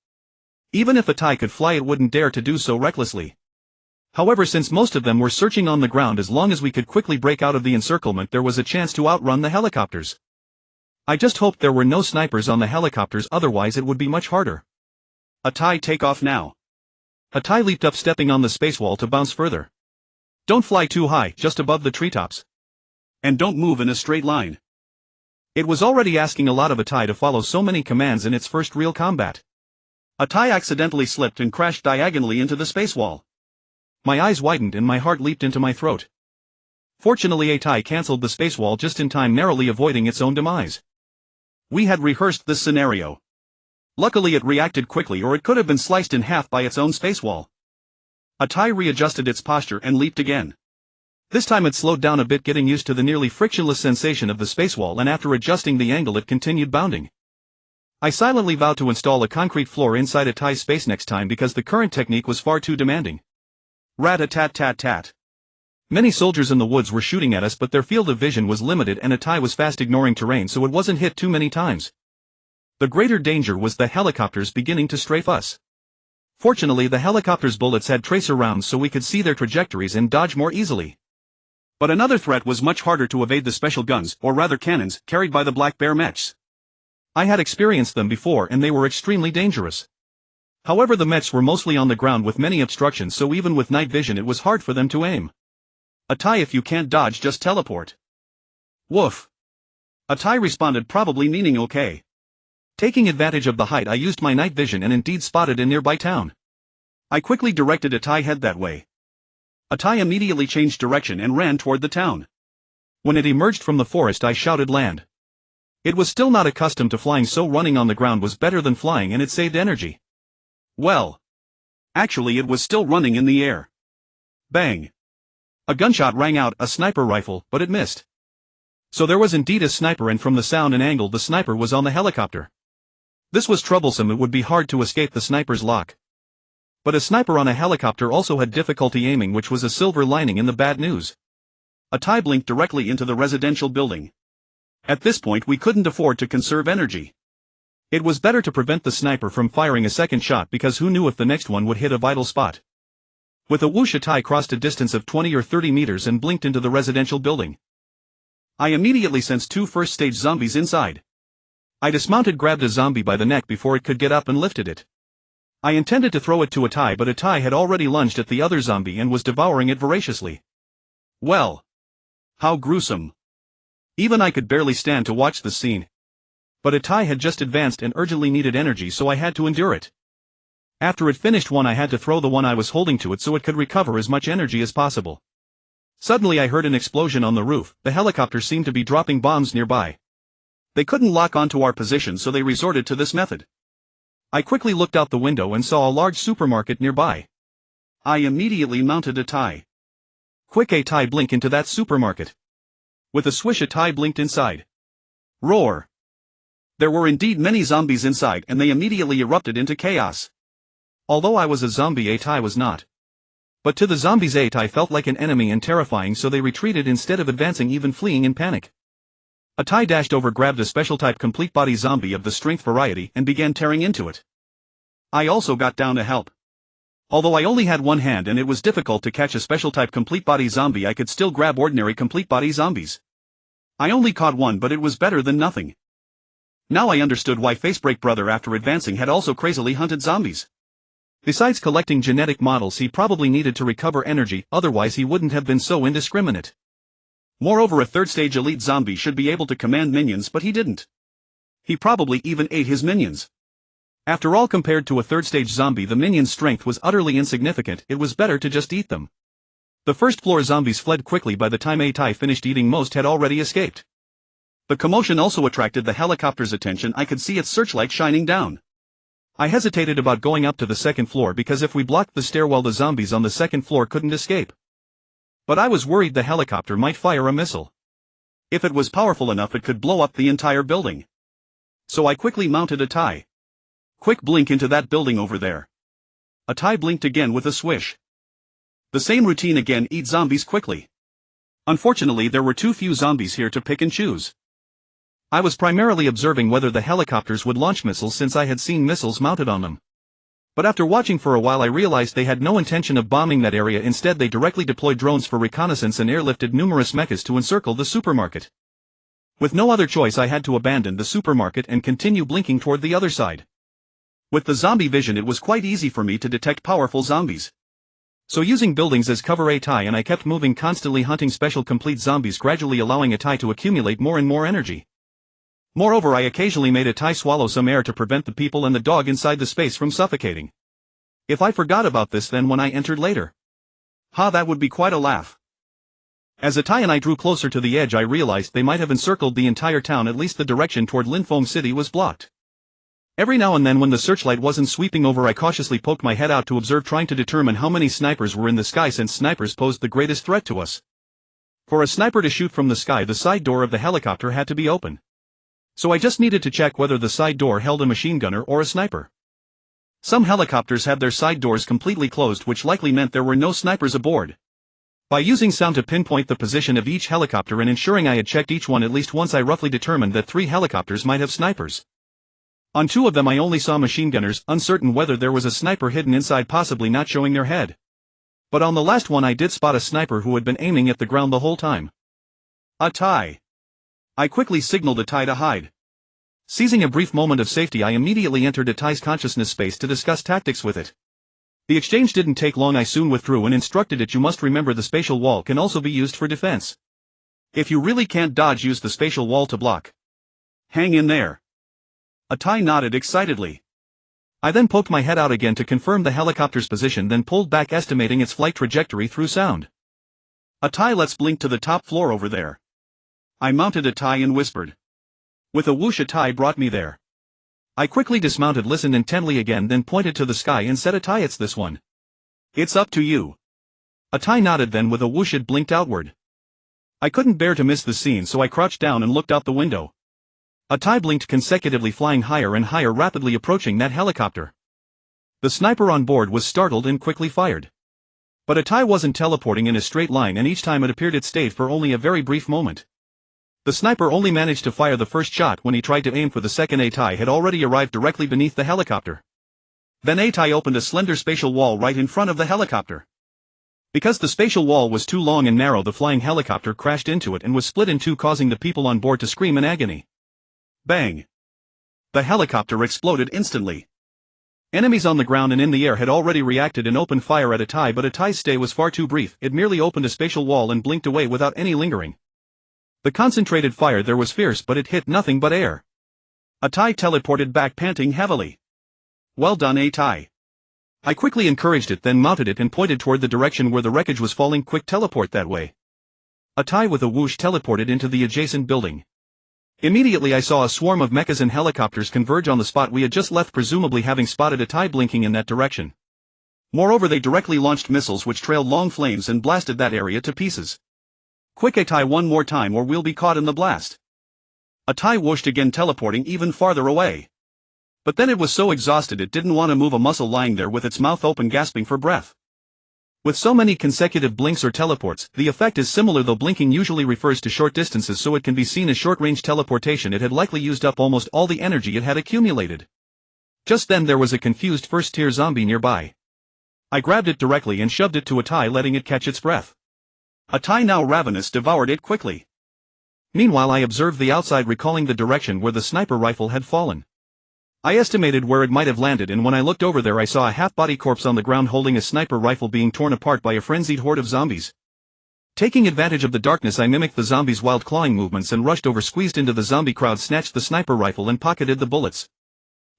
Even if Atai could fly, it wouldn't dare to do so recklessly. However, since most of them were searching on the ground, as long as we could quickly break out of the encirclement, there was a chance to outrun the helicopters. I just hoped there were no snipers on the helicopters, otherwise it would be much harder. "Atai, take off now." Atai leaped up, stepping on the space wall to bounce further. "Don't fly too high, just above the treetops. And don't move in a straight line." It was already asking a lot of Atai to follow so many commands in its first real combat. Atai accidentally slipped and crashed diagonally into the space wall. My eyes widened and my heart leaped into my throat. Fortunately Atai cancelled the space wall just in time, narrowly avoiding its own demise. We had rehearsed this scenario. Luckily it reacted quickly, or it could have been sliced in half by its own space wall. Atai readjusted its posture and leaped again. This time it slowed down a bit, getting used to the nearly frictionless sensation of the space wall, and after adjusting the angle it continued bounding. I silently vowed to install a concrete floor inside Atai's space next time because the current technique was far too demanding. Rat-a-tat-tat-tat. Many soldiers in the woods were shooting at us, but their field of vision was limited and Atai was fast ignoring terrain, so it wasn't hit too many times. The greater danger was the helicopters beginning to strafe us. Fortunately, the helicopters' bullets had tracer rounds so we could see their trajectories and dodge more easily. But another threat was much harder to evade: the special guns, or rather cannons, carried by the Black Bear mechs. I had experienced them before and they were extremely dangerous. However, the mechs were mostly on the ground with many obstructions, so even with night vision it was hard for them to aim. Atai, if you can't dodge, just teleport. Woof. Atai responded, probably meaning okay. Taking advantage of the height, I used my night vision and indeed spotted a nearby town. I quickly directed Atai head that way. Atai immediately changed direction and ran toward the town. When it emerged from the forest, I shouted land. It was still not accustomed to flying, so running on the ground was better than flying and it saved energy. Well. Actually, it was still running in the air. Bang. A gunshot rang out, a sniper rifle, but it missed. So there was indeed a sniper, and from the sound and angle the sniper was on the helicopter. This was troublesome. It would be hard to escape the sniper's lock. But a sniper on a helicopter also had difficulty aiming, which was a silver lining in the bad news. Atai blinked directly into the residential building. At this point we couldn't afford to conserve energy. It was better to prevent the sniper from firing a second shot, because who knew if the next one would hit a vital spot. With a whoosh, Atai crossed a distance of 20 or 30 meters and blinked into the residential building. I immediately sensed two first-stage zombies inside. I dismounted, grabbed a zombie by the neck before it could get up and lifted it. I intended to throw it to Atai, but Atai had already lunged at the other zombie and was devouring it voraciously. Well. How gruesome. Even I could barely stand to watch the scene. But Atai had just advanced and urgently needed energy, so I had to endure it. After it finished one, I had to throw the one I was holding to it so it could recover as much energy as possible. Suddenly I heard an explosion on the roof. The helicopter seemed to be dropping bombs nearby. They couldn't lock onto our position, so they resorted to this method. I quickly looked out the window and saw a large supermarket nearby. I immediately mounted Atai. Quick, Atai, blink into that supermarket. With a swish, Atai blinked inside. Roar. There were indeed many zombies inside and they immediately erupted into chaos. Although I was a zombie, Atai was not. But to the zombies, Atai felt like an enemy and terrifying, so they retreated instead of advancing, even fleeing in panic. Atai dashed over, grabbed a special type complete body zombie of the strength variety and began tearing into it. I also got down to help. Although I only had one hand and it was difficult to catch a special type complete body zombie, I could still grab ordinary complete body zombies. I only caught one, but it was better than nothing. Now I understood why Facebreak Brother, after advancing, had also crazily hunted zombies. Besides collecting genetic models, he probably needed to recover energy, otherwise he wouldn't have been so indiscriminate. Moreover, a third-stage elite zombie should be able to command minions, but he didn't. He probably even ate his minions. After all, compared to a third-stage zombie, the minion's strength was utterly insignificant. It was better to just eat them. The first-floor zombies fled quickly. By the time Atai finished eating, most had already escaped. The commotion also attracted the helicopter's attention. I could see its searchlight shining down. I hesitated about going up to the second floor, because if we blocked the stairwell, the zombies on the second floor couldn't escape. But I was worried the helicopter might fire a missile. If it was powerful enough, it could blow up the entire building. So I quickly mounted Atai. Quick, blink into that building over there. Atai blinked again with a swish. The same routine again: eat zombies quickly. Unfortunately, there were too few zombies here to pick and choose. I was primarily observing whether the helicopters would launch missiles, since I had seen missiles mounted on them. But after watching for a while, I realized they had no intention of bombing that area. Instead, they directly deployed drones for reconnaissance and airlifted numerous mechas to encircle the supermarket. With no other choice, I had to abandon the supermarket and continue blinking toward the other side. With the zombie vision, it was quite easy for me to detect powerful zombies. So using buildings as cover, Atai and I kept moving, constantly hunting special complete zombies, gradually allowing Atai to accumulate more and more energy. Moreover, I occasionally made Atai swallow some air to prevent the people and the dog inside the space from suffocating. If I forgot about this then when I entered later. That would be quite a laugh. As Atai and I drew closer to the edge, I realized they might have encircled the entire town. At least the direction toward Linfoam City was blocked. Every now and then, when the searchlight wasn't sweeping over, I cautiously poked my head out to observe, trying to determine how many snipers were in the sky, since snipers posed the greatest threat to us. For a sniper to shoot from the sky, the side door of the helicopter had to be open. So I just needed to check whether the side door held a machine gunner or a sniper. Some helicopters had their side doors completely closed, which likely meant there were no snipers aboard. By using sound to pinpoint the position of each helicopter and ensuring I had checked each one at least once, I roughly determined that 3 helicopters might have snipers. On 2 of them I only saw machine gunners, uncertain whether there was a sniper hidden inside, possibly not showing their head. But on the last one I did spot a sniper who had been aiming at the ground the whole time. A tie. I quickly signaled a tie to hide. Seizing a brief moment of safety, I immediately entered a tie's consciousness space to discuss tactics with it. The exchange didn't take long. I soon withdrew and instructed it, you must remember the spatial wall can also be used for defense. If you really can't dodge, use the spatial wall to block. Hang in there. A tie nodded excitedly. I then poked my head out again to confirm the helicopter's position, then pulled back, estimating its flight trajectory through sound. A tie, let's blink to the top floor over there. I mounted a tie and whispered. With a whoosh, a tie brought me there. I quickly dismounted, listened intently again, then pointed to the sky and said, a tie, it's this one. It's up to you. A tie nodded, then with a whoosh it blinked outward. I couldn't bear to miss the scene, so I crouched down and looked out the window. A tie blinked consecutively, flying higher and higher, rapidly approaching that helicopter. The sniper on board was startled and quickly fired. But a tie wasn't teleporting in a straight line, and each time it appeared it stayed for only a very brief moment. The sniper only managed to fire the first shot. When he tried to aim for the second, a tie had already arrived directly beneath the helicopter. Then a tie opened a slender spatial wall right in front of the helicopter. Because the spatial wall was too long and narrow, the flying helicopter crashed into it and was split in 2, causing the people on board to scream in agony. Bang! The helicopter exploded instantly. Enemies on the ground and in the air had already reacted and opened fire at a tie, but a tie's stay was far too brief. It merely opened a spatial wall and blinked away without any lingering. The concentrated fire there was fierce, but it hit nothing but air. A tie teleported back, panting heavily. Well done, a tie. I quickly encouraged it, then mounted it and pointed toward the direction where the wreckage was falling. Quick, teleport that way. A tie with a whoosh teleported into the adjacent building. Immediately I saw a swarm of mechas and helicopters converge on the spot we had just left, presumably having spotted a tie blinking in that direction. Moreover, they directly launched missiles which trailed long flames and blasted that area to pieces. Quick, a tie, one more time or we'll be caught in the blast. A tie whooshed again, teleporting even farther away. But then it was so exhausted it didn't want to move a muscle, lying there with its mouth open, gasping for breath. With so many consecutive blinks or teleports, the effect is similar, though blinking usually refers to short distances, so it can be seen as short-range teleportation. It had likely used up almost all the energy it had accumulated. Just then there was a confused first-tier zombie nearby. I grabbed it directly and shoved it to a tie, letting it catch its breath. A tie, now ravenous, devoured it quickly. Meanwhile I observed the outside, recalling the direction where the sniper rifle had fallen. I estimated where it might have landed, and when I looked over there I saw a half-body corpse on the ground holding a sniper rifle being torn apart by a frenzied horde of zombies. Taking advantage of the darkness, I mimicked the zombies' wild clawing movements and rushed over, squeezed into the zombie crowd, snatched the sniper rifle and pocketed the bullets.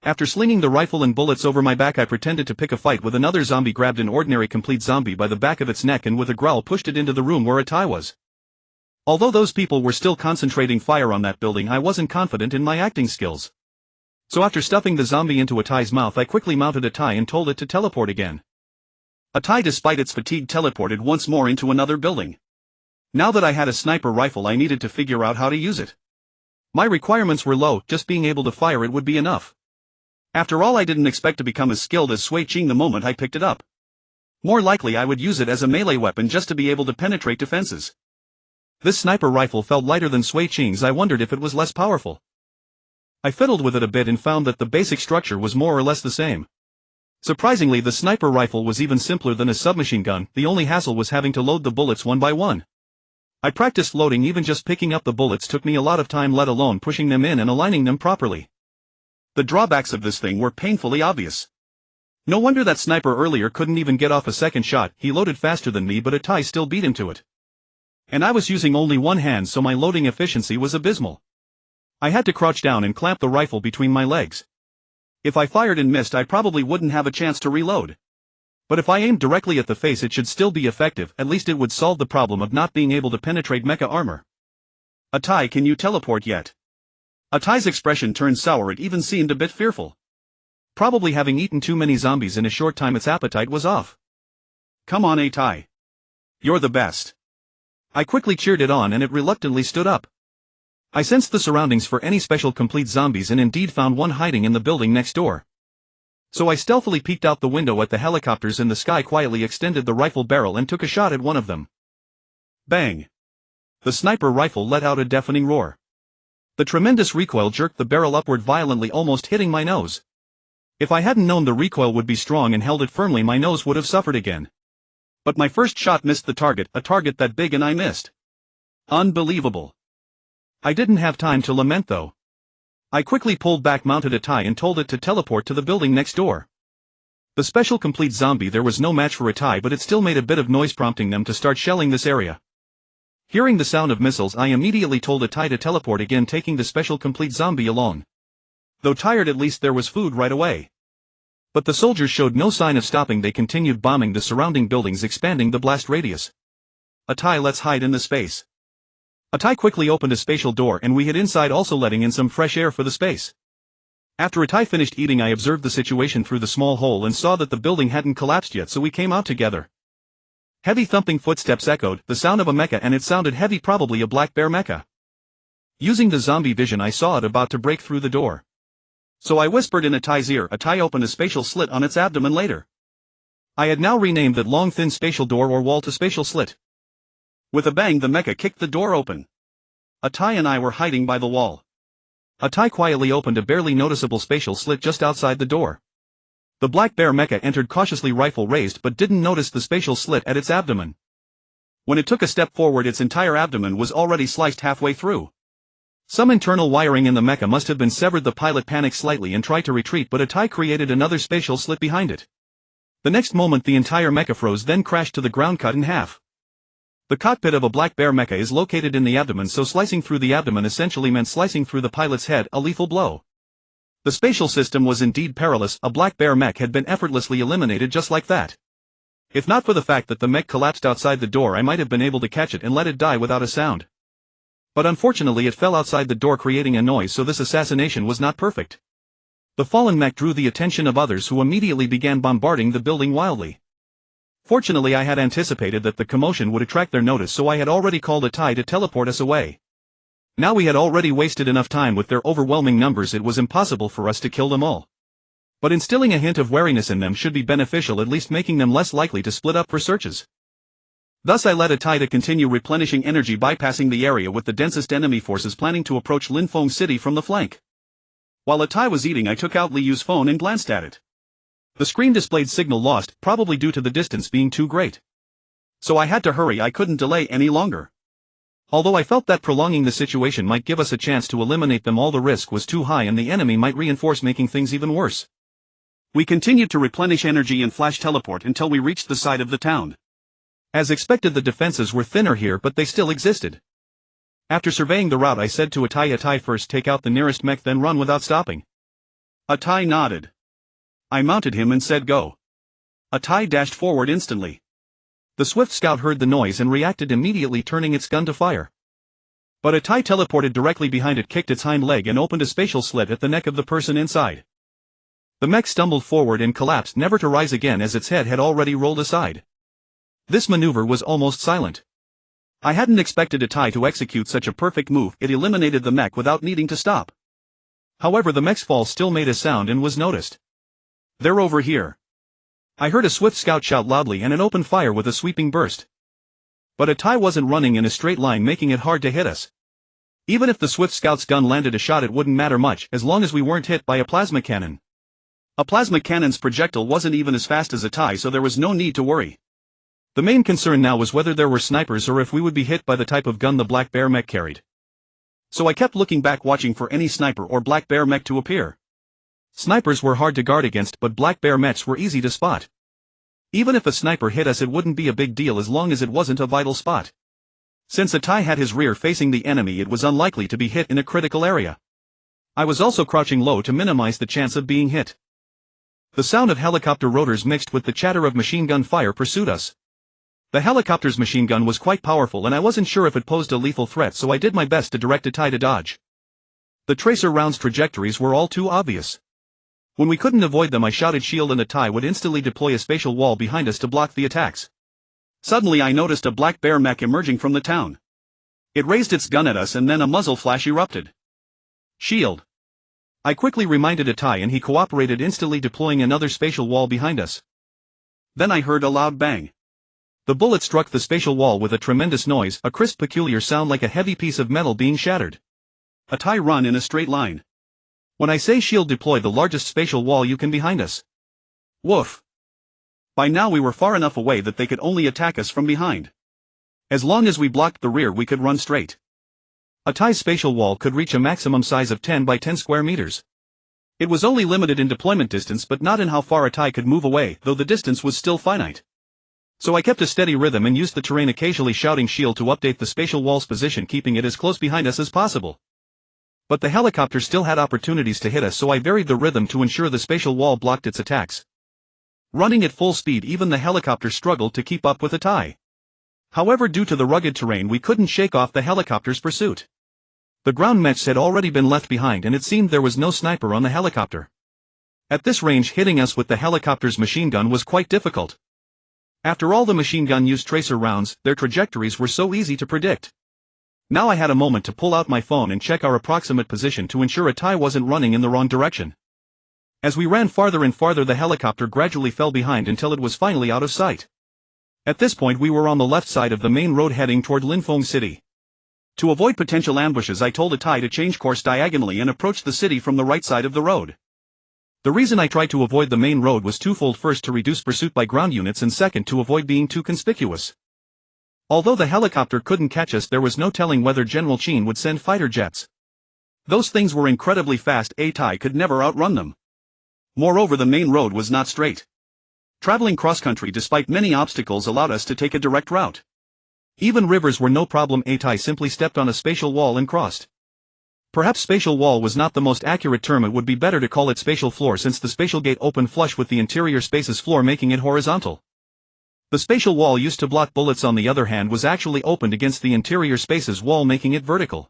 After slinging the rifle and bullets over my back, I pretended to pick a fight with another zombie, grabbed an ordinary complete zombie by the back of its neck and with a growl pushed it into the room where a tie was. Although those people were still concentrating fire on that building, I wasn't confident in my acting skills. So after stuffing the zombie into a tie's mouth, I quickly mounted a tie and told it to teleport again. A tie, despite its fatigue, teleported once more into another building. Now that I had a sniper rifle, I needed to figure out how to use it. My requirements were low, just being able to fire it would be enough. After all, I didn't expect to become as skilled as Sui Ching the moment I picked it up. More likely I would use it as a melee weapon just to be able to penetrate defenses. This sniper rifle felt lighter than Sui Ching's. I wondered if it was less powerful. I fiddled with it a bit and found that the basic structure was more or less the same. Surprisingly, the sniper rifle was even simpler than a submachine gun. The only hassle was having to load the bullets one by one. I practiced loading, even just picking up the bullets took me a lot of time, let alone pushing them in and aligning them properly. The drawbacks of this thing were painfully obvious. No wonder that sniper earlier couldn't even get off a second shot. He loaded faster than me, but a tie still beat him to it. And I was using only one hand, so my loading efficiency was abysmal. I had to crouch down and clamp the rifle between my legs. If I fired and missed, I probably wouldn't have a chance to reload. But if I aimed directly at the face, it should still be effective. At least it would solve the problem of not being able to penetrate mecha armor. A tie, can you teleport yet? A tie's expression turned sour. It even seemed a bit fearful. Probably having eaten too many zombies in a short time, its appetite was off. Come on, a tie. You're the best. I quickly cheered it on and it reluctantly stood up. I sensed the surroundings for any special complete zombies and indeed found one hiding in the building next door. So I stealthily peeked out the window at the helicopters in the sky, quietly extended the rifle barrel and took a shot at one of them. Bang! The sniper rifle let out a deafening roar. The tremendous recoil jerked the barrel upward violently, almost hitting my nose. If I hadn't known the recoil would be strong and held it firmly, my nose would have suffered again. But my first shot missed the target, a target that big, and I missed. Unbelievable. I didn't have time to lament though. I quickly pulled back, mounted a tie and told it to teleport to the building next door. The special complete zombie there was no match for a tie, but it still made a bit of noise, prompting them to start shelling this area. Hearing the sound of missiles, I immediately told a tie to teleport again, taking the special complete zombie along. Though tired, at least there was food right away. But the soldiers showed no sign of stopping. They continued bombing the surrounding buildings, expanding the blast radius. A tie, let's hide in the space. A tie quickly opened a spatial door and we hid inside, also letting in some fresh air for the space. After a tie finished eating, I observed the situation through the small hole and saw that the building hadn't collapsed yet, so we came out together. Heavy thumping footsteps echoed, the sound of a mecha, and it sounded heavy, probably a black bear mecha. Using the zombie vision, I saw it about to break through the door. So I whispered in a tie's ear. A tie opened a spatial slit on its abdomen later. I had now renamed that long thin spatial door or wall to spatial slit. With a bang, the mecha kicked the door open. A tie and I were hiding by the wall. A tie quietly opened a barely noticeable spatial slit just outside the door. The black bear mecha entered cautiously, rifle raised, but didn't notice the spatial slit at its abdomen. When it took a step forward, its entire abdomen was already sliced halfway through. Some internal wiring in the mecha must have been severed. The pilot panicked slightly and tried to retreat, but a tie created another spatial slit behind it. The next moment the entire mecha froze, then crashed to the ground, cut in half. The cockpit of a black bear mecha is located in the abdomen, so slicing through the abdomen essentially meant slicing through the pilot's head, a lethal blow. The spatial system was indeed perilous. A black bear mech had been effortlessly eliminated just like that. If not for the fact that the mech collapsed outside the door, I might have been able to catch it and let it die without a sound. But unfortunately it fell outside the door, creating a noise, so this assassination was not perfect. The fallen mech drew the attention of others, who immediately began bombarding the building wildly. Fortunately, I had anticipated that the commotion would attract their notice, so I had already called a tie to teleport us away. Now we had already wasted enough time with their overwhelming numbers. It was impossible for us to kill them all. But instilling a hint of wariness in them should be beneficial, at least making them less likely to split up for searches. Thus I led a tie to continue replenishing energy, bypassing the area with the densest enemy forces planning to approach Linfeng City from the flank. While a tie was eating, I took out Liu's phone and glanced at it. The screen displayed signal lost, probably due to the distance being too great. So I had to hurry. I couldn't delay any longer. Although I felt that prolonging the situation might give us a chance to eliminate them all, the risk was too high and the enemy might reinforce, making things even worse. We continued to replenish energy and flash teleport until we reached the side of the town. As expected, the defenses were thinner here, but they still existed. After surveying the route, I said to a tie, first take out the nearest mech, then run without stopping. A tie nodded. I mounted him and said go. A tie dashed forward instantly. The swift scout heard the noise and reacted immediately, turning its gun to fire. But a tie teleported directly behind it, kicked its hind leg and opened a spatial slit at the neck of the person inside. The mech stumbled forward and collapsed, never to rise again, as its head had already rolled aside. This maneuver was almost silent. I hadn't expected a tie to execute such a perfect move. It eliminated the mech without needing to stop. However, the mech's fall still made a sound and was noticed. They're over here. I heard a swift scout shout loudly and it opened fire with a sweeping burst. But a tie wasn't running in a straight line, making it hard to hit us. Even if the swift scout's gun landed a shot, it wouldn't matter much, as long as we weren't hit by a plasma cannon. A plasma cannon's projectile wasn't even as fast as a tie, so there was no need to worry. The main concern now was whether there were snipers or if we would be hit by the type of gun the black bear mech carried. So I kept looking back, watching for any sniper or black bear mech to appear. Snipers were hard to guard against, but black bear mechs were easy to spot. Even if a sniper hit us, it wouldn't be a big deal as long as it wasn't a vital spot. Since a tie had his rear facing the enemy, it was unlikely to be hit in a critical area. I was also crouching low to minimize the chance of being hit. The sound of helicopter rotors mixed with the chatter of machine gun fire pursued us. The helicopter's machine gun was quite powerful and I wasn't sure if it posed a lethal threat, so I did my best to direct a tie to dodge. The tracer rounds' trajectories were all too obvious. When we couldn't avoid them, I shouted shield and a tie would instantly deploy a spatial wall behind us to block the attacks. Suddenly I noticed a black bear mech emerging from the town. It raised its gun at us and then a muzzle flash erupted. Shield. I quickly reminded Atai and he cooperated, instantly deploying another spatial wall behind us. Then I heard a loud bang. The bullet struck the spatial wall with a tremendous noise, a crisp peculiar sound like a heavy piece of metal being shattered. Atai run in a straight line. When I say shield, deploy the largest spatial wall you can behind us. Woof. By now we were far enough away that they could only attack us from behind. As long as we blocked the rear we could run straight. Atai's spatial wall could reach a maximum size of 10 by 10 square meters. It was only limited in deployment distance but not in how far Atai could move away, though the distance was still finite. So I kept a steady rhythm and used the terrain, occasionally shouting shield to update the spatial wall's position, keeping it as close behind us as possible. But the helicopter still had opportunities to hit us, so I varied the rhythm to ensure the spatial wall blocked its attacks. Running at full speed, even the helicopter struggled to keep up with Atai. However, due to the rugged terrain we couldn't shake off the helicopter's pursuit. The ground mechs had already been left behind and it seemed there was no sniper on the helicopter. At this range, hitting us with the helicopter's machine gun was quite difficult. After all, the machine gun used tracer rounds, their trajectories were so easy to predict. Now I had a moment to pull out my phone and check our approximate position to ensure Atai wasn't running in the wrong direction. As we ran farther and farther, the helicopter gradually fell behind until it was finally out of sight. At this point we were on the left side of the main road heading toward Linfeng City. To avoid potential ambushes, I told Atai to change course diagonally and approach the city from the right side of the road. The reason I tried to avoid the main road was twofold: first, to reduce pursuit by ground units, and second, to avoid being too conspicuous. Although the helicopter couldn't catch us, there was no telling whether General Qin would send fighter jets. Those things were incredibly fast, Atai could never outrun them. Moreover, the main road was not straight. Traveling cross-country despite many obstacles allowed us to take a direct route. Even rivers were no problem. Atai simply stepped on a spatial wall and crossed. Perhaps spatial wall was not the most accurate term, it would be better to call it spatial floor, since the spatial gate opened flush with the interior space's floor, making it horizontal. The spatial wall used to block bullets, on the other hand, was actually opened against the interior space's wall, making it vertical.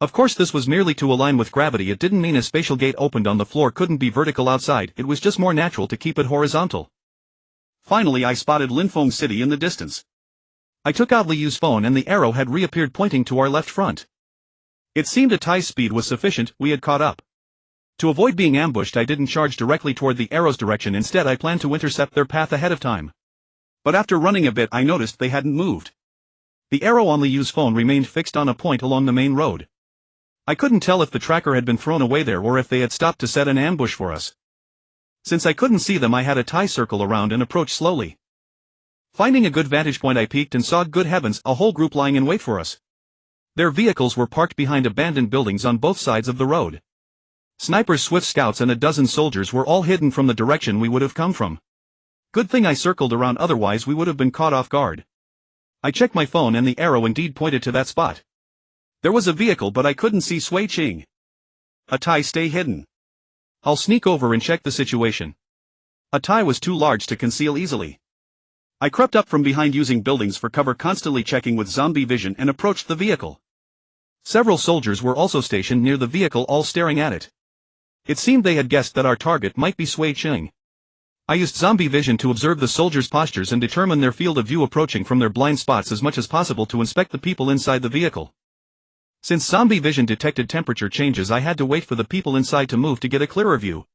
Of course this was merely to align with gravity. It didn't mean a spatial gate opened on the floor couldn't be vertical outside, it was just more natural to keep it horizontal. Finally I spotted Linfeng City in the distance. I took out Liu's phone and the arrow had reappeared pointing to our left front. It seemed Atai's speed was sufficient, we had caught up. To avoid being ambushed I didn't charge directly toward the arrow's direction, instead I planned to intercept their path ahead of time. But after running a bit I noticed they hadn't moved. The arrow on Liu's phone remained fixed on a point along the main road. I couldn't tell if the tracker had been thrown away there or if they had stopped to set an ambush for us. Since I couldn't see them, I had Atai circle around and approach slowly. Finding a good vantage point I peeked and saw, good heavens, a whole group lying in wait for us. Their vehicles were parked behind abandoned buildings on both sides of the road. Snipers, swift scouts and a dozen soldiers were all hidden from the direction we would have come from. Good thing I circled around, otherwise we would have been caught off guard. I checked my phone and the arrow indeed pointed to that spot. There was a vehicle but I couldn't see Sui Qing. Atai, stay hidden. I'll sneak over and check the situation. Atai was too large to conceal easily. I crept up from behind using buildings for cover, constantly checking with zombie vision, and approached the vehicle. Several soldiers were also stationed near the vehicle, all staring at it. It seemed they had guessed that our target might be Sui Qing. I used zombie vision to observe the soldiers' postures and determine their field of view, approaching from their blind spots as much as possible to inspect the people inside the vehicle. Since zombie vision detected temperature changes, I had to wait for the people inside to move to get a clearer view.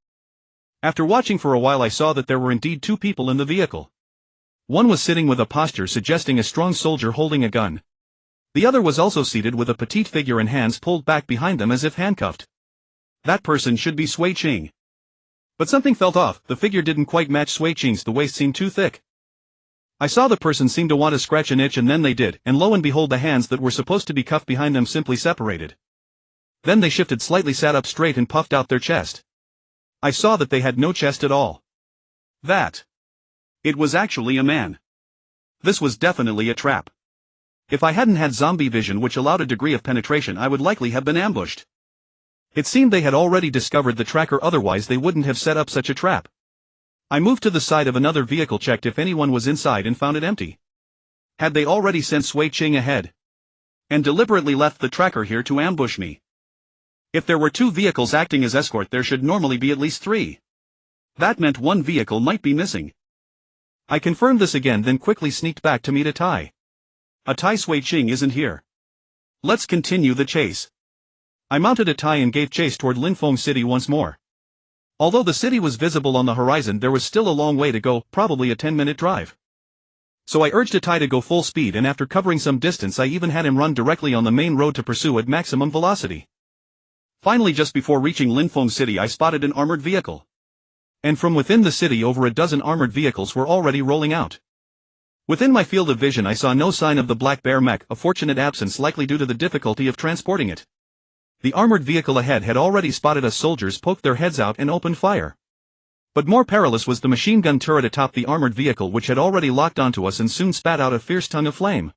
After watching for a while I saw that there were indeed two people in the vehicle. One was sitting with a posture suggesting a strong soldier holding a gun. The other was also seated with a petite figure and hands pulled back behind them as if handcuffed. That person should be Sui Qing. But something felt off, the figure didn't quite match Sui Qing's, the waist seemed too thick. I saw the person seem to want to scratch an itch, and then they did, and lo and behold, the hands that were supposed to be cuffed behind them simply separated. Then they shifted slightly, sat up straight and puffed out their chest. I saw that they had no chest at all. It was actually a man. This was definitely a trap. If I hadn't had zombie vision, which allowed a degree of penetration, I would likely have been ambushed. It seemed they had already discovered the tracker, otherwise they wouldn't have set up such a trap. I moved to the side of another vehicle, checked if anyone was inside, and found it empty. Had they already sent Sui Qing ahead? And deliberately left the tracker here to ambush me? If there were two vehicles acting as escort, there should normally be at least three. That meant one vehicle might be missing. I confirmed this again, then quickly sneaked back to meet Atai. Atai, Sui Qing isn't here. Let's continue the chase. I mounted Atai and gave chase toward Linfeng City once more. Although the city was visible on the horizon, there was still a long way to go, probably a 10-minute drive. So I urged Atai to go full speed, and after covering some distance I even had him run directly on the main road to pursue at maximum velocity. Finally, just before reaching Linfeng City, I spotted an armored vehicle. And from within the city over a dozen armored vehicles were already rolling out. Within my field of vision I saw no sign of the Black Bear mech, a fortunate absence likely due to the difficulty of transporting it. The armored vehicle ahead had already spotted us. Soldiers poked their heads out and opened fire. But more perilous was the machine gun turret atop the armored vehicle, which had already locked onto us and soon spat out a fierce tongue of flame.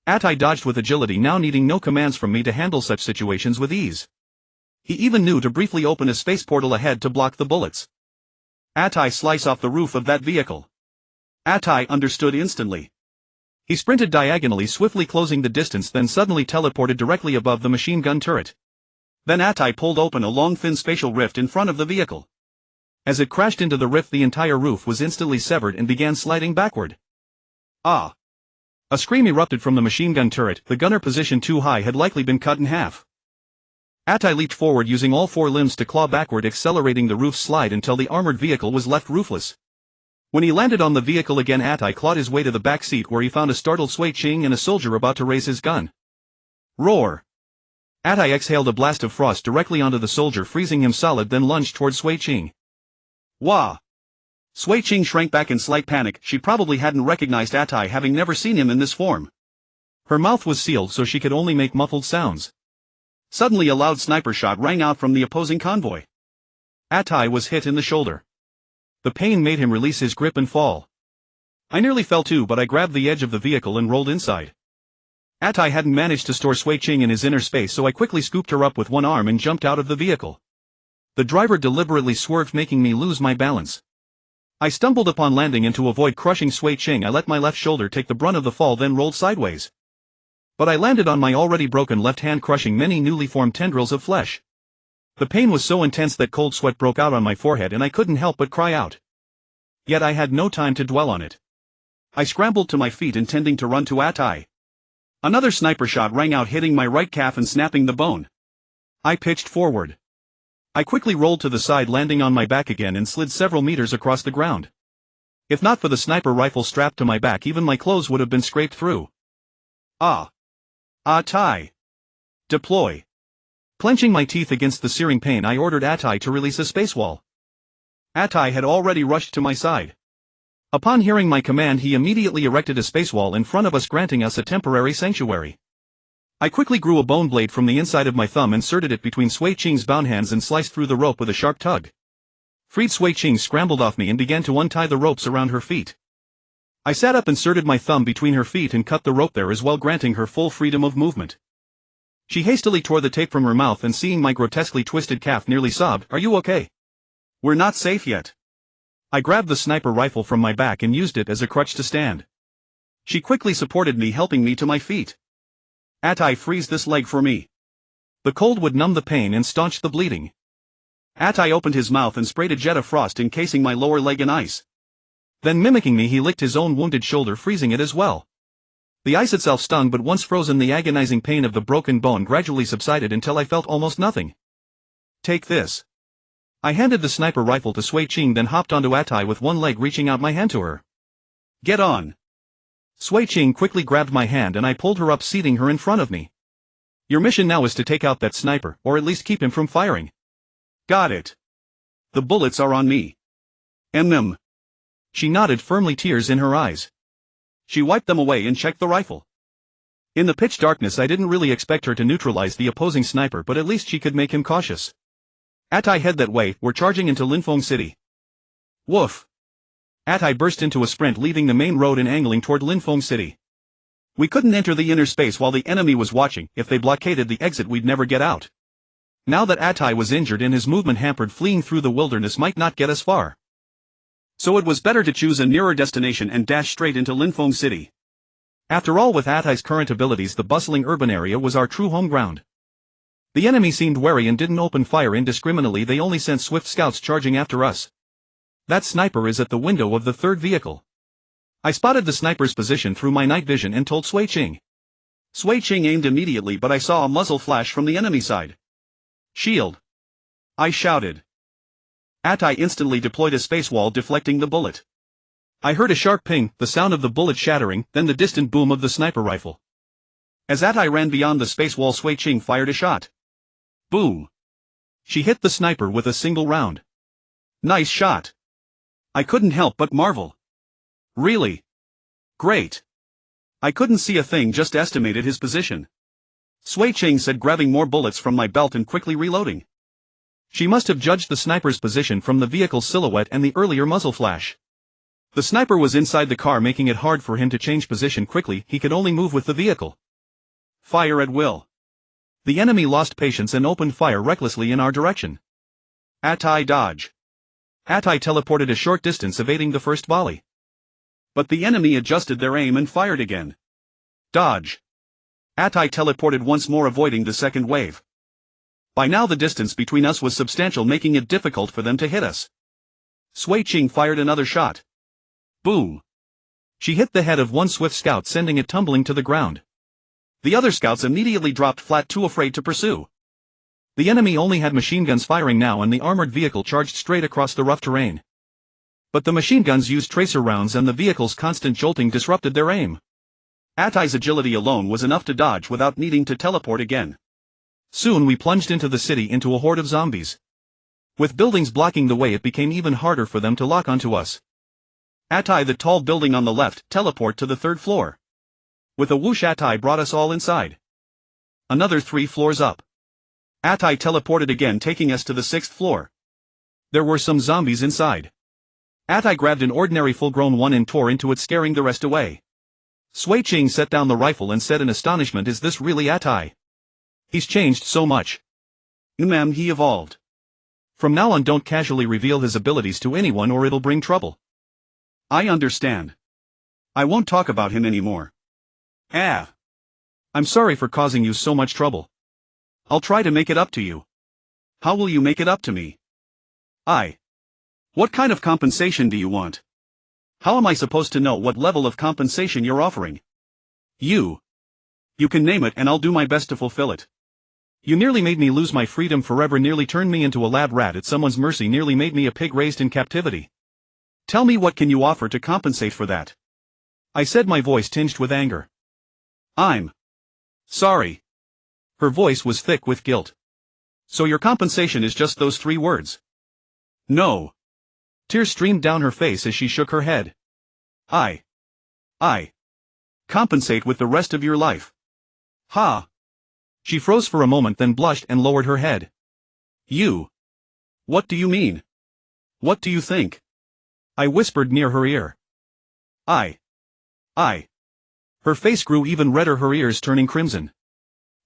Atai dodged with agility, now needing no commands from me to handle such situations with ease. He even knew to briefly open a space portal ahead to block the bullets. Atai, slice off the roof of that vehicle. Atai understood instantly. He sprinted diagonally, swiftly closing the distance, then suddenly teleported directly above the machine gun turret. Then Atai pulled open a long thin spatial rift in front of the vehicle. As it crashed into the rift, the entire roof was instantly severed and began sliding backward. Ah! A scream erupted from the machine gun turret. The gunner, positioned too high, had likely been cut in half. Atai leaped forward, using all four limbs to claw backward, accelerating the roof's slide until the armored vehicle was left roofless. When he landed on the vehicle again, Atai clawed his way to the back seat, where he found a startled Sui Ching and a soldier about to raise his gun. Roar! Atai exhaled a blast of frost directly onto the soldier, freezing him solid, then lunged toward Sui Ching. Wah! Sui Ching shrank back in slight panic. She probably hadn't recognized Atai, having never seen him in this form. Her mouth was sealed, so she could only make muffled sounds. Suddenly a loud sniper shot rang out from the opposing convoy. Atai was hit in the shoulder. The pain made him release his grip and fall. I nearly fell too, but I grabbed the edge of the vehicle and rolled inside. Atai hadn't managed to store Sui Ching in his inner space, so I quickly scooped her up with one arm and jumped out of the vehicle. The driver deliberately swerved, making me lose my balance. I stumbled upon landing, and to avoid crushing Sui Ching I let my left shoulder take the brunt of the fall, then rolled sideways. But I landed on my already broken left hand, crushing many newly formed tendrils of flesh. The pain was so intense that cold sweat broke out on my forehead and I couldn't help but cry out. Yet I had no time to dwell on it. I scrambled to my feet, intending to run to Atai. Another sniper shot rang out, hitting my right calf and snapping the bone. I pitched forward. I quickly rolled to the side, landing on my back again, and slid several meters across the ground. If not for the sniper rifle strapped to my back, even my clothes would have been scraped through. Ah! Atai! Deploy! Clenching my teeth against the searing pain, I ordered Atai to release a space wall. Atai had already rushed to my side. Upon hearing my command, he immediately erected a space wall in front of us, granting us a temporary sanctuary. I quickly grew a bone blade from the inside of my thumb, inserted it between Sui Ching's bound hands, and sliced through the rope with a sharp tug. Freed Sui Ching scrambled off me and began to untie the ropes around her feet. I sat up, inserted my thumb between her feet, and cut the rope there as well, granting her full freedom of movement. She hastily tore the tape from her mouth, and seeing my grotesquely twisted calf, nearly sobbed, "Are you okay? We're not safe yet." I grabbed the sniper rifle from my back and used it as a crutch to stand. She quickly supported me, helping me to my feet. Atai, freeze this leg for me. The cold would numb the pain and staunch the bleeding. Atai opened his mouth and sprayed a jet of frost, encasing my lower leg in ice. Then, mimicking me, he licked his own wounded shoulder, freezing it as well. The ice itself stung, but once frozen, the agonizing pain of the broken bone gradually subsided until I felt almost nothing. Take this. I handed the sniper rifle to Sui Ching, then hopped onto Atai with one leg, reaching out my hand to her. Get on. Sui Ching quickly grabbed my hand and I pulled her up, seating her in front of me. Your mission now is to take out that sniper, or at least keep him from firing. Got it. The bullets are on me. And them. She nodded firmly, tears in her eyes. She wiped them away and checked the rifle. In the pitch darkness, I didn't really expect her to neutralize the opposing sniper, but at least she could make him cautious. Atai, head that way, we're charging into Linfeng City. Woof. Atai burst into a sprint, leaving the main road and angling toward Linfeng City. We couldn't enter the inner space while the enemy was watching. If they blockaded the exit, we'd never get out. Now that Atai was injured and his movement hampered, fleeing through the wilderness might not get us far. So it was better to choose a nearer destination and dash straight into Linfeng City. After all, with Atai's current abilities, the bustling urban area was our true home ground. The enemy seemed wary and didn't open fire indiscriminately. They only sent swift scouts charging after us. That sniper is at the window of the third vehicle. I spotted the sniper's position through my night vision and told Sui Ching. Sui Ching aimed immediately, but I saw a muzzle flash from the enemy side. Shield! I shouted. Atai instantly deployed a space wall deflecting the bullet. I heard a sharp ping, the sound of the bullet shattering, then the distant boom of the sniper rifle. As Atai ran beyond the space wall, Sui Ching fired a shot. Boom! She hit the sniper with a single round. Nice shot! I couldn't help but marvel. Really? Great! I couldn't see a thing, just estimated his position. Sui Ching said, grabbing more bullets from my belt and quickly reloading. She must have judged the sniper's position from the vehicle's silhouette and the earlier muzzle flash. The sniper was inside the car, making it hard for him to change position quickly. He could only move with the vehicle. Fire at will. The enemy lost patience and opened fire recklessly in our direction. Atai dodge. Atai teleported a short distance, evading the first volley. But the enemy adjusted their aim and fired again. Dodge. Atai teleported once more, avoiding the second wave. By now the distance between us was substantial, making it difficult for them to hit us. Sui Ching fired another shot. Boom. She hit the head of one swift scout, sending it tumbling to the ground. The other scouts immediately dropped flat, too afraid to pursue. The enemy only had machine guns firing now, and the armored vehicle charged straight across the rough terrain. But the machine guns used tracer rounds, and the vehicle's constant jolting disrupted their aim. Atai's agility alone was enough to dodge without needing to teleport again. Soon we plunged into the city, into a horde of zombies. With buildings blocking the way, it became even harder for them to lock onto us. Atai, the tall building on the left, teleport to the third floor. With a whoosh, Atai brought us all inside. Another 3 floors up. Atai teleported again, taking us to the 6th floor. There were some zombies inside. Atai grabbed an ordinary full-grown one and tore into it, scaring the rest away. Sui Ching set down the rifle and said in astonishment, "Is this really Atai? He's changed so much." Ma'am, he evolved. From now on, don't casually reveal his abilities to anyone or it'll bring trouble. I understand. I won't talk about him anymore. I'm sorry for causing you so much trouble. I'll try to make it up to you. How will you make it up to me? What kind of compensation do you want? How am I supposed to know what level of compensation you're offering? You can name it and I'll do my best to fulfill it. You nearly made me lose my freedom forever, nearly turned me into a lab rat at someone's mercy, nearly made me a pig raised in captivity. Tell me, what can you offer to compensate for that? I said, my voice tinged with anger. I'm sorry. Her voice was thick with guilt. So your compensation is just those 3 words? No. Tears streamed down her face as she shook her head. I compensate with the rest of your life. Ha! She froze for a moment, then blushed and lowered her head. What do you mean? What do you think? I whispered near her ear. Her face grew even redder, her ears turning crimson.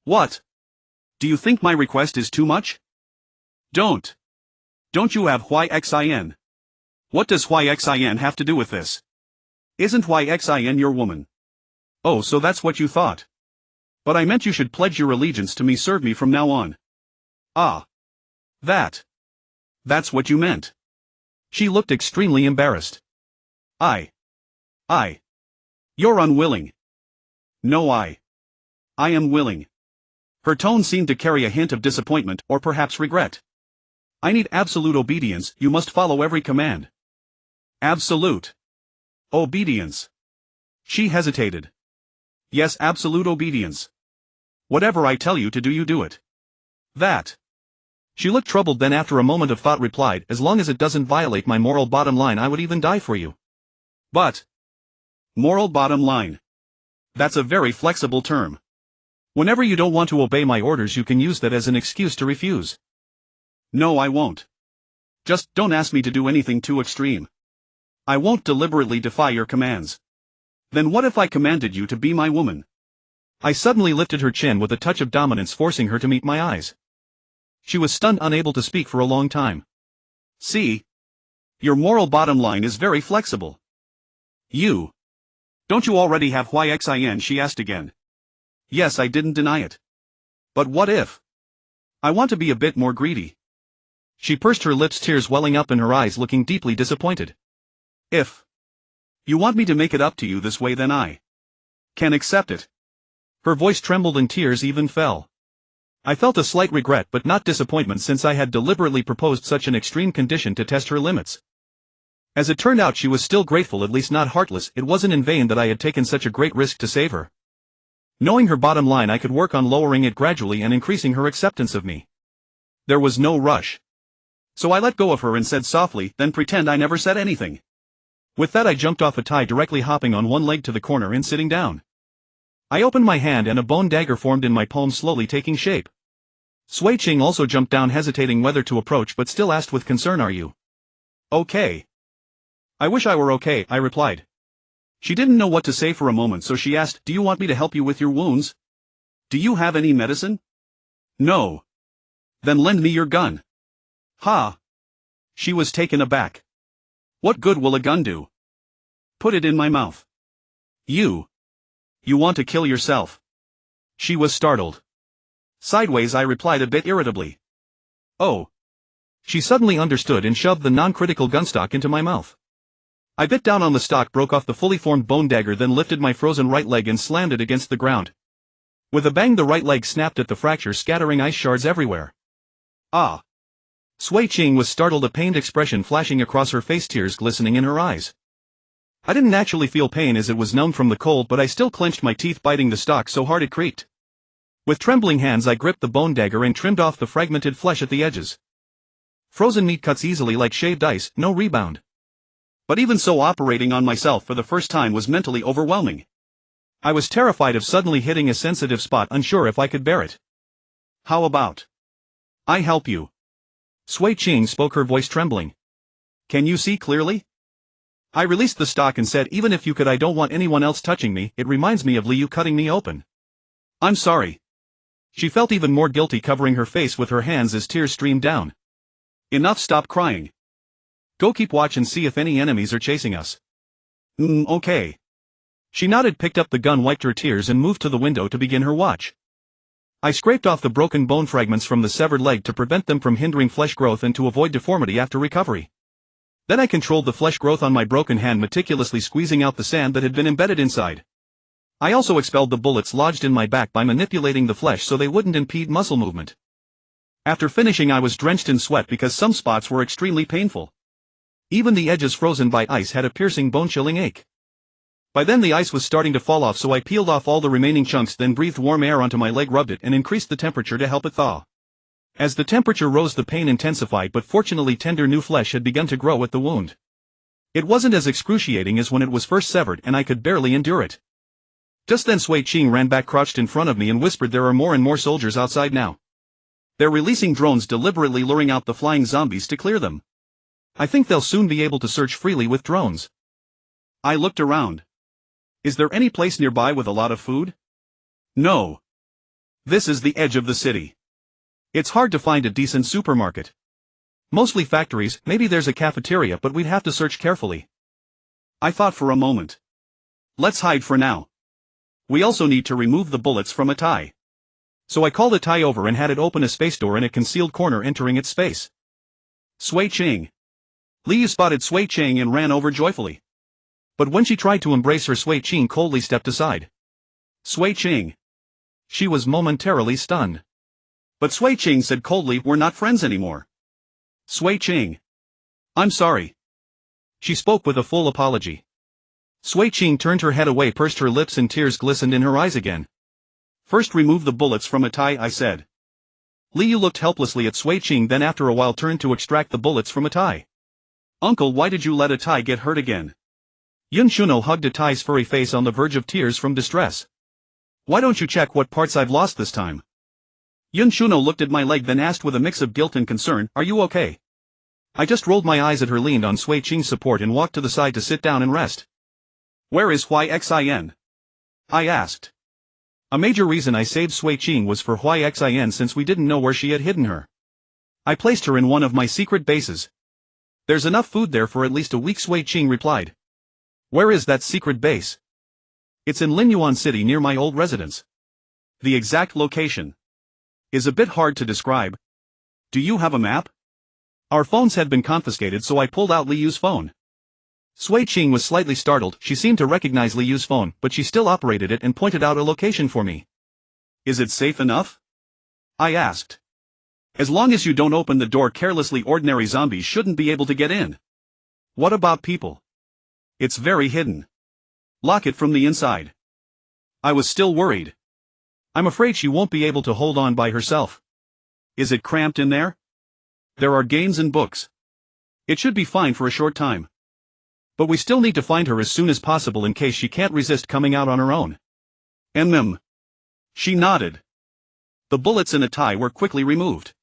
What? Do you think my request is too much? Don't you have YXIN? What does YXIN have to do with this? Isn't YXIN your woman? Oh, so that's what you thought. But I meant you should pledge your allegiance to me, serve me from now on. That's what you meant. She looked extremely embarrassed. You're unwilling. No, I am willing. Her tone seemed to carry a hint of disappointment, or perhaps regret. I need absolute obedience, you must follow every command. Absolute obedience. She hesitated. Yes, absolute obedience. Whatever I tell you to do, you do it. That. She looked troubled, then after a moment of thought replied, as long as it doesn't violate my moral bottom line, I would even die for you. But moral bottom line. That's a very flexible term. Whenever you don't want to obey my orders, you can use that as an excuse to refuse. No, I won't. Just don't ask me to do anything too extreme. I won't deliberately defy your commands. Then what if I commanded you to be my woman? I suddenly lifted her chin with a touch of dominance, forcing her to meet my eyes. She was stunned, unable to speak for a long time. See? Your moral bottom line is very flexible. Don't you already have YXIN? She asked again. Yes, I didn't deny it. But what if? I want to be a bit more greedy. She pursed her lips, tears welling up in her eyes, looking deeply disappointed. If you want me to make it up to you this way, then I can accept it. Her voice trembled and tears even fell. I felt a slight regret but not disappointment since I had deliberately proposed such an extreme condition to test her limits. As it turned out, she was still grateful, at least not heartless. It wasn't in vain that I had taken such a great risk to save her. Knowing her bottom line, I could work on lowering it gradually and increasing her acceptance of me. There was no rush. So I let go of her and said softly, "Then pretend I never said anything." With that I jumped off a tie, directly hopping on one leg to the corner and sitting down. I opened my hand and a bone dagger formed in my palm, slowly taking shape. Sui Ching also jumped down, hesitating whether to approach, but still asked with concern, "Are you okay?" "I wish I were okay," I replied. She didn't know what to say for a moment, so she asked, "Do you want me to help you with your wounds? Do you have any medicine?" "No." "Then lend me your gun." "Ha!" She was taken aback. "What good will a gun do?" "Put it in my mouth." You want to kill yourself?" She was startled. Sideways I replied a bit irritably. "Oh." She suddenly understood and shoved the non-critical gunstock into my mouth. I bit down on the stock, broke off the fully formed bone dagger, then lifted my frozen right leg and slammed it against the ground. With a bang, the right leg snapped at the fracture, scattering ice shards everywhere. "Ah!" Sui Ching was startled, a pained expression flashing across her face, tears glistening in her eyes. I didn't actually feel pain as it was numb from the cold, but I still clenched my teeth, biting the stock so hard it creaked. With trembling hands I gripped the bone dagger and trimmed off the fragmented flesh at the edges. Frozen meat cuts easily like shaved ice, no rebound. But even so, operating on myself for the first time was mentally overwhelming. I was terrified of suddenly hitting a sensitive spot, unsure if I could bear it. "How about I help you?" Sui Ching spoke, her voice trembling. "Can you see clearly?" I released the stock and said, "Even if you could, I don't want anyone else touching me. It reminds me of Liu cutting me open." "I'm sorry." She felt even more guilty, covering her face with her hands as tears streamed down. "Enough, stop crying. Go keep watch and see if any enemies are chasing us." Okay." She nodded, picked up the gun, wiped her tears and moved to the window to begin her watch. I scraped off the broken bone fragments from the severed leg to prevent them from hindering flesh growth and to avoid deformity after recovery. Then I controlled the flesh growth on my broken hand, meticulously squeezing out the sand that had been embedded inside. I also expelled the bullets lodged in my back by manipulating the flesh so they wouldn't impede muscle movement. After finishing, I was drenched in sweat because some spots were extremely painful. Even the edges frozen by ice had a piercing, bone-chilling ache. By then the ice was starting to fall off, so I peeled off all the remaining chunks, then breathed warm air onto my leg, rubbed it, and increased the temperature to help it thaw. As the temperature rose, the pain intensified, but fortunately tender new flesh had begun to grow at the wound. It wasn't as excruciating as when it was first severed, and I could barely endure it. Just then Sui Ching ran back, crouched in front of me, and whispered, "There are more and more soldiers outside now. They're releasing drones, deliberately luring out the flying zombies to clear them. I think they'll soon be able to search freely with drones." I looked around. "Is there any place nearby with a lot of food?" "No. This is the edge of the city. It's hard to find a decent supermarket. Mostly factories, maybe there's a cafeteria, but we'd have to search carefully." I thought for a moment. "Let's hide for now. We also need to remove the bullets from a tie." So I called a tie over and had it open a space door in a concealed corner, entering its space. "Sui Ching." Liu spotted Sui Ching and ran over joyfully. But when she tried to embrace her, Sui Ching coldly stepped aside. "Sui Ching." She was momentarily stunned. But Sui Ching said coldly, "We're not friends anymore." "Sui Ching. I'm sorry." She spoke with a full apology. Sui Ching turned her head away, pursed her lips, and tears glistened in her eyes again. "First remove the bullets from a tie," I said. Liu looked helplessly at Sui Ching, then after a while turned to extract the bullets from a tie. "Uncle, why did you let a tie get hurt again?" Yun Shuno hugged a tie's furry face on the verge of tears from distress. "Why don't you check what parts I've lost this time?" Yun Shuno looked at my leg, then asked with a mix of guilt and concern, "Are you okay?" I just rolled my eyes at her, leaned on Sui Ching's support, and walked to the side to sit down and rest. "Where is Xin?" I asked. A major reason I saved Sui Ching was for Xin, since we didn't know where she had hidden her. I placed her in one of my secret bases. "There's enough food there for at least a week," Sui Ching replied. "Where is that secret base?" "It's in Linyuan City, near my old residence." "The exact location is a bit hard to describe. Do you have a map?" Our phones had been confiscated, so I pulled out Liu's phone. Sui Ching was slightly startled. She seemed to recognize Liu's phone, but she still operated it and pointed out a location for me. Is it safe enough? I asked. As long as you don't open the door carelessly, ordinary zombies shouldn't be able to get in. What about people? It's very hidden. Lock it from the inside. I was still worried. I'm afraid she won't be able to hold on by herself. Is it cramped in there? There are games and books. It should be fine for a short time. But we still need to find her as soon as possible in case she can't resist coming out on her own. She nodded. The bullets in a tie were quickly removed.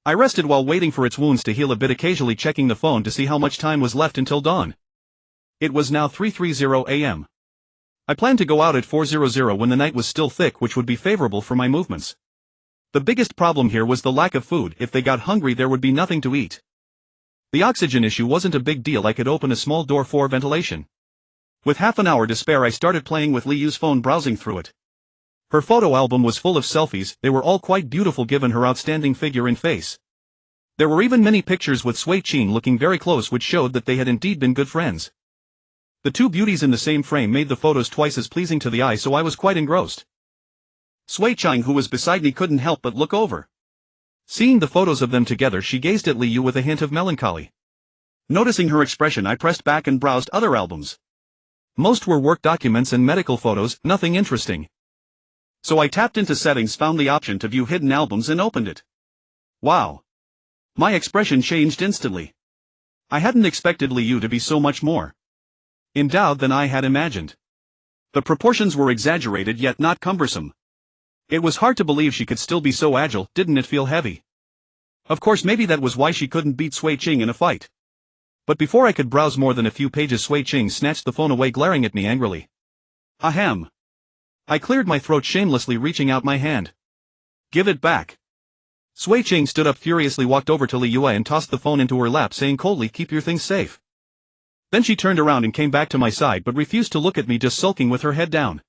I rested while waiting for its wounds to heal a bit, occasionally checking the phone to see how much time was left until dawn. It was now 3:30 a.m. I planned to go out at 4:00 when the night was still thick, which would be favorable for my movements. The biggest problem here was the lack of food. If they got hungry, there would be nothing to eat. The oxygen issue wasn't a big deal. I could open a small door for ventilation. With half an hour to spare, I started playing with Liu's phone, browsing through it. Her photo album was full of selfies. They were all quite beautiful given her outstanding figure and face. There were even many pictures with Sui Qing looking very close, which showed that they had indeed been good friends. The two beauties in the same frame made the photos twice as pleasing to the eye, so I was quite engrossed. Sui Qing, who was beside me, couldn't help but look over. Seeing the photos of them together, she gazed at Liu with a hint of melancholy. Noticing her expression, I pressed back and browsed other albums. Most were work documents and medical photos, nothing interesting. So I tapped into settings, found the option to view hidden albums and opened it. Wow! My expression changed instantly. I hadn't expected Liu to be so much more endowed than I had imagined. The proportions were exaggerated yet not cumbersome. It was hard to believe she could still be so agile. Didn't it feel heavy? Of course, maybe that was why she couldn't beat Sui Qing in a fight. But before I could browse more than a few pages, Sui Qing snatched the phone away, glaring at me angrily. Ahem. I cleared my throat shamelessly, reaching out my hand. Give it back. Sui Qing stood up furiously, walked over to Liu and tossed the phone into her lap, saying coldly, "Keep your things safe." Then she turned around and came back to my side, but refused to look at me, just sulking with her head down.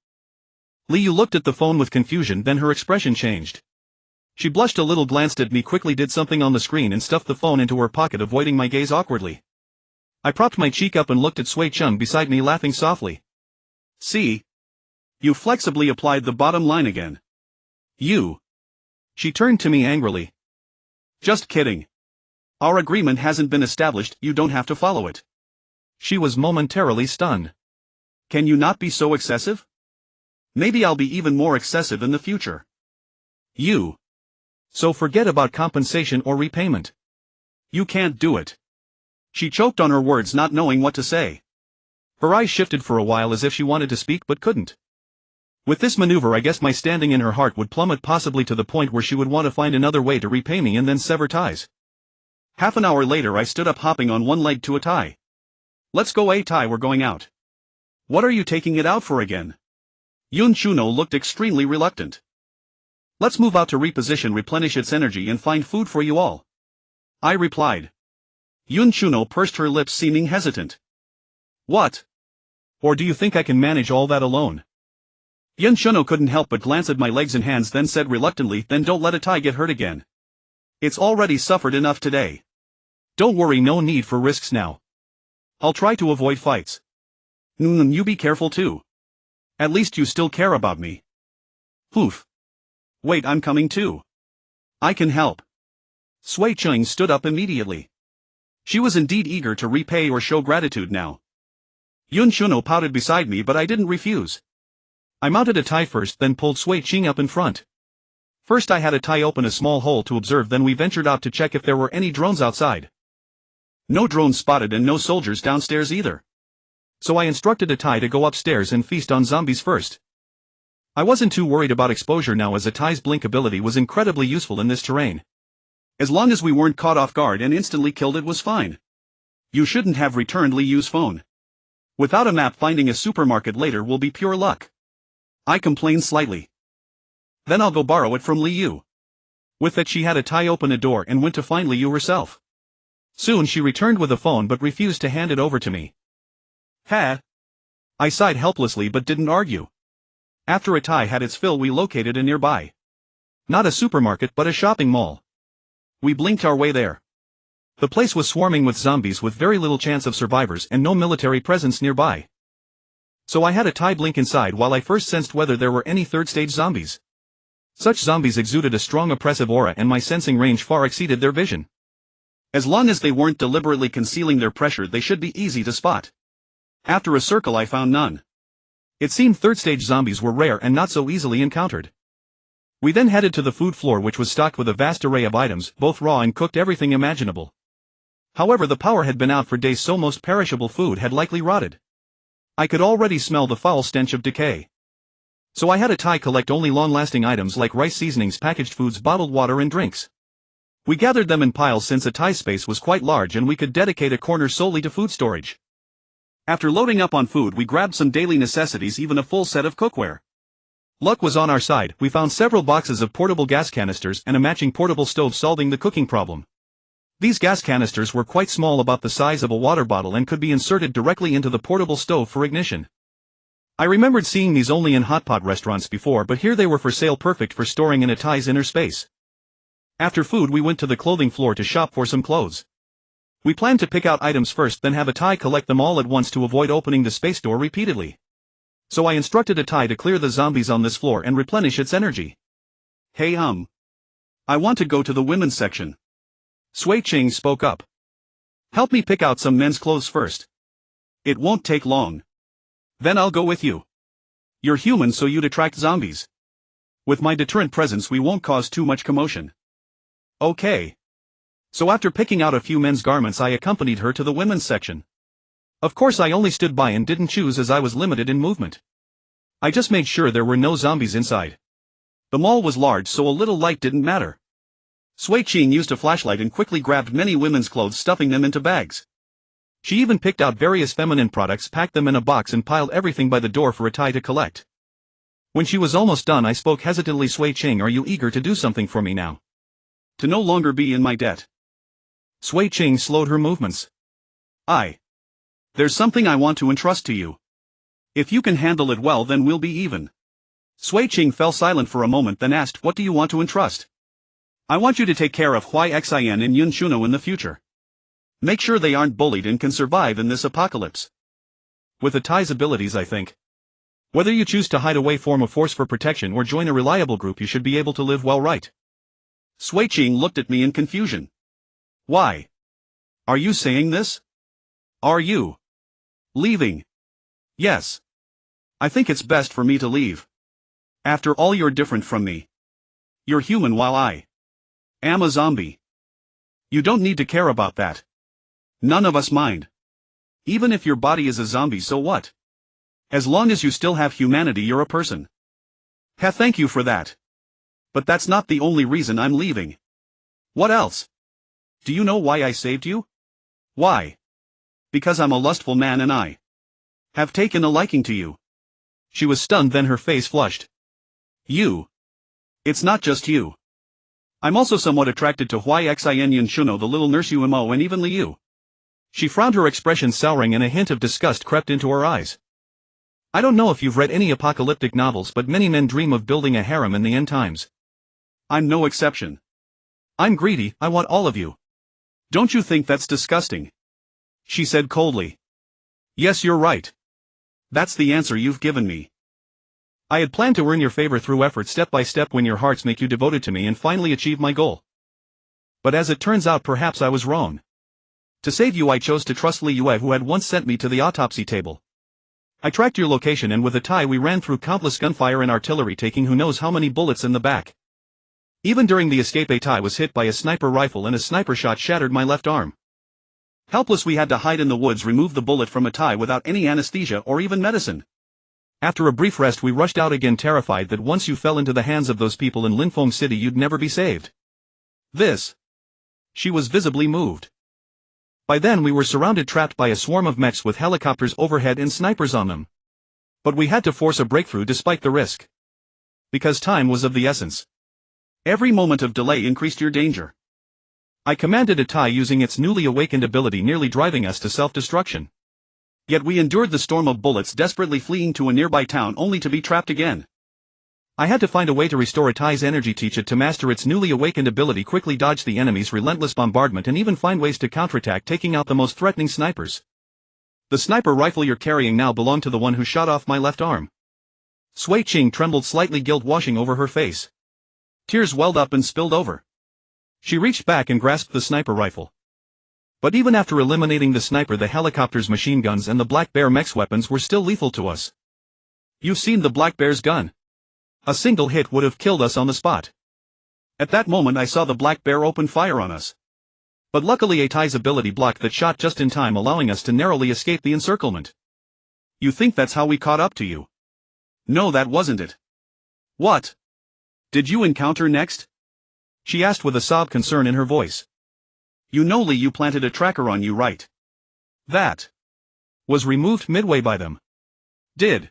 Liu looked at the phone with confusion, then her expression changed. She blushed a little, glanced at me, quickly did something on the screen and stuffed the phone into her pocket, avoiding my gaze awkwardly. I propped my cheek up and looked at Sui Qing beside me, laughing softly. See? You flexibly applied the bottom line again. You. She turned to me angrily. Just kidding. Our agreement hasn't been established, you don't have to follow it. She was momentarily stunned. Can you not be so excessive? Maybe I'll be even more excessive in the future. You. So forget about compensation or repayment. You can't do it. She choked on her words, not knowing what to say. Her eyes shifted for a while as if she wanted to speak but couldn't. With this maneuver, I guess my standing in her heart would plummet, possibly to the point where she would want to find another way to repay me and then sever ties. Half an hour later, I stood up, hopping on one leg to a tie. Let's go, a tie, we're going out. What are you taking it out for again? Yun Chuno looked extremely reluctant. Let's move out to reposition, replenish its energy and find food for you all. I replied. Yun Chuno pursed her lips, seeming hesitant. What? Or do you think I can manage all that alone? Yun Chuno couldn't help but glance at my legs and hands, then said reluctantly, then don't let a tie get hurt again. It's already suffered enough today. Don't worry, no need for risks now. I'll try to avoid fights. You be careful too. At least you still care about me. Poof. Wait, I'm coming too. I can help. Sui Qing stood up immediately. She was indeed eager to repay or show gratitude now. Yun Chuno pouted beside me, but I didn't refuse. I mounted a tie first, then pulled Sui Qing up in front. First I had a tie open a small hole to observe, then we ventured out to check if there were any drones outside. No drones spotted and no soldiers downstairs either. So I instructed a tie to go upstairs and feast on zombies first. I wasn't too worried about exposure now, as a tie's blink ability was incredibly useful in this terrain. As long as we weren't caught off guard and instantly killed, it was fine. You shouldn't have returned Liu's phone. Without a map, finding a supermarket later will be pure luck. I complained slightly. Then I'll go borrow it from Liu. With that, she had a tie open a door and went to find Liu herself. Soon she returned with a phone but refused to hand it over to me. Ha! I sighed helplessly but didn't argue. After a tie had its fill, we located a nearby. Not a supermarket but a shopping mall. We blinked our way there. The place was swarming with zombies with very little chance of survivors and no military presence nearby. So I had a tie blink inside while I first sensed whether there were any third-stage zombies. Such zombies exuded a strong oppressive aura and my sensing range far exceeded their vision. As long as they weren't deliberately concealing their pressure, they should be easy to spot. After a circle I found none. It seemed third-stage zombies were rare and not so easily encountered. We then headed to the food floor, which was stocked with a vast array of items, both raw and cooked, everything imaginable. However, the power had been out for days, so most perishable food had likely rotted. I could already smell the foul stench of decay. So I had a Thai collect only long-lasting items like rice seasonings, packaged foods, bottled water and drinks. We gathered them in piles since a Thai space was quite large and we could dedicate a corner solely to food storage. After loading up on food, we grabbed some daily necessities, even a full set of cookware. Luck was on our side. We found several boxes of portable gas canisters and a matching portable stove, solving the cooking problem. These gas canisters were quite small, about the size of a water bottle, and could be inserted directly into the portable stove for ignition. I remembered seeing these only in hotpot restaurants before, but here they were for sale, perfect for storing in a Thai's inner space. After food we went to the clothing floor to shop for some clothes. We planned to pick out items first, then have a Thai collect them all at once to avoid opening the space door repeatedly. So I instructed a Thai to clear the zombies on this floor and replenish its energy. Hey I want to go to the women's section. Sui Ching spoke up. Help me pick out some men's clothes first. It won't take long. Then I'll go with you. You're human, so you'd attract zombies. With my deterrent presence we won't cause too much commotion. Okay. So after picking out a few men's garments I accompanied her to the women's section. Of course I only stood by and didn't choose, as I was limited in movement. I just made sure there were no zombies inside. The mall was large, so a little light didn't matter. Sui Ching used a flashlight and quickly grabbed many women's clothes, stuffing them into bags. She even picked out various feminine products, packed them in a box and piled everything by the door for a Thai to collect. When she was almost done I spoke hesitantly. Sui Ching, are you eager to do something for me now? To no longer be in my debt. Sui Ching slowed her movements. There's something I want to entrust to you. If you can handle it well, then we'll be even. Sui Ching fell silent for a moment, then asked, what do you want to entrust? I want you to take care of Huixin and Yun Shuno in the future. Make sure they aren't bullied and can survive in this apocalypse. With the Thai's abilities, I think. Whether you choose to hide away, form a force for protection, or join a reliable group, you should be able to live well, right? Sui Ching looked at me in confusion. Why? Are you saying this? Are you leaving? Yes. I think it's best for me to leave. After all, you're different from me. You're human while I am a zombie. You don't need to care about that. None of us mind. Even if your body is a zombie, so what? As long as you still have humanity, you're a person. Thank you for that. But that's not the only reason I'm leaving. What else? Do you know why I saved you? Why? Because I'm a lustful man and I have taken a liking to you. She was stunned, then her face flushed. You? It's not just you. I'm also somewhat attracted to Huixin Yun Shuno, the little nurse Umo, and even Liu. She frowned, her expression souring, and a hint of disgust crept into her eyes. I don't know if you've read any apocalyptic novels, but many men dream of building a harem in the end times. I'm no exception. I'm greedy, I want all of you. Don't you think that's disgusting? She said coldly. Yes, you're right. That's the answer you've given me. I had planned to earn your favor through effort, step by step, when your hearts make you devoted to me, and finally achieve my goal. But as it turns out, perhaps I was wrong. To save you I chose to trust Li Yue, who had once sent me to the autopsy table. I tracked your location, and with a Thai we ran through countless gunfire and artillery, taking who knows how many bullets in the back. Even during the escape, a Thai was hit by a sniper rifle and a sniper shot shattered my left arm. Helpless, we had to hide in the woods, remove the bullet from a Thai without any anesthesia or even medicine. After a brief rest we rushed out again, terrified that once you fell into the hands of those people in Linfeng City you'd never be saved. She was visibly moved. By then we were surrounded, trapped by a swarm of mechs with helicopters overhead and snipers on them. But we had to force a breakthrough despite the risk. Because time was of the essence. Every moment of delay increased your danger. I commanded a Thai, using its newly awakened ability, nearly driving us to self-destruction. Yet we endured the storm of bullets, desperately fleeing to a nearby town only to be trapped again. I had to find a way to restore a Thai's energy, teach it to master its newly awakened ability, quickly dodge the enemy's relentless bombardment, and even find ways to counterattack, taking out the most threatening snipers. The sniper rifle you're carrying now belonged to the one who shot off my left arm. Sui Ching trembled slightly, guilt washing over her face. Tears welled up and spilled over. She reached back and grasped the sniper rifle. But even after eliminating the sniper, the helicopter's machine guns and the Black Bear mech's weapons were still lethal to us. You've seen the Black Bear's gun. A single hit would have killed us on the spot. At that moment I saw the Black Bear open fire on us. But luckily Atai's ability blocked that shot just in time, allowing us to narrowly escape the encirclement. You think that's how we caught up to you? No, that wasn't it. What did you encounter next? She asked with a sob concern in her voice. You know Lee, you planted a tracker on you, right? That was removed midway by them. Did.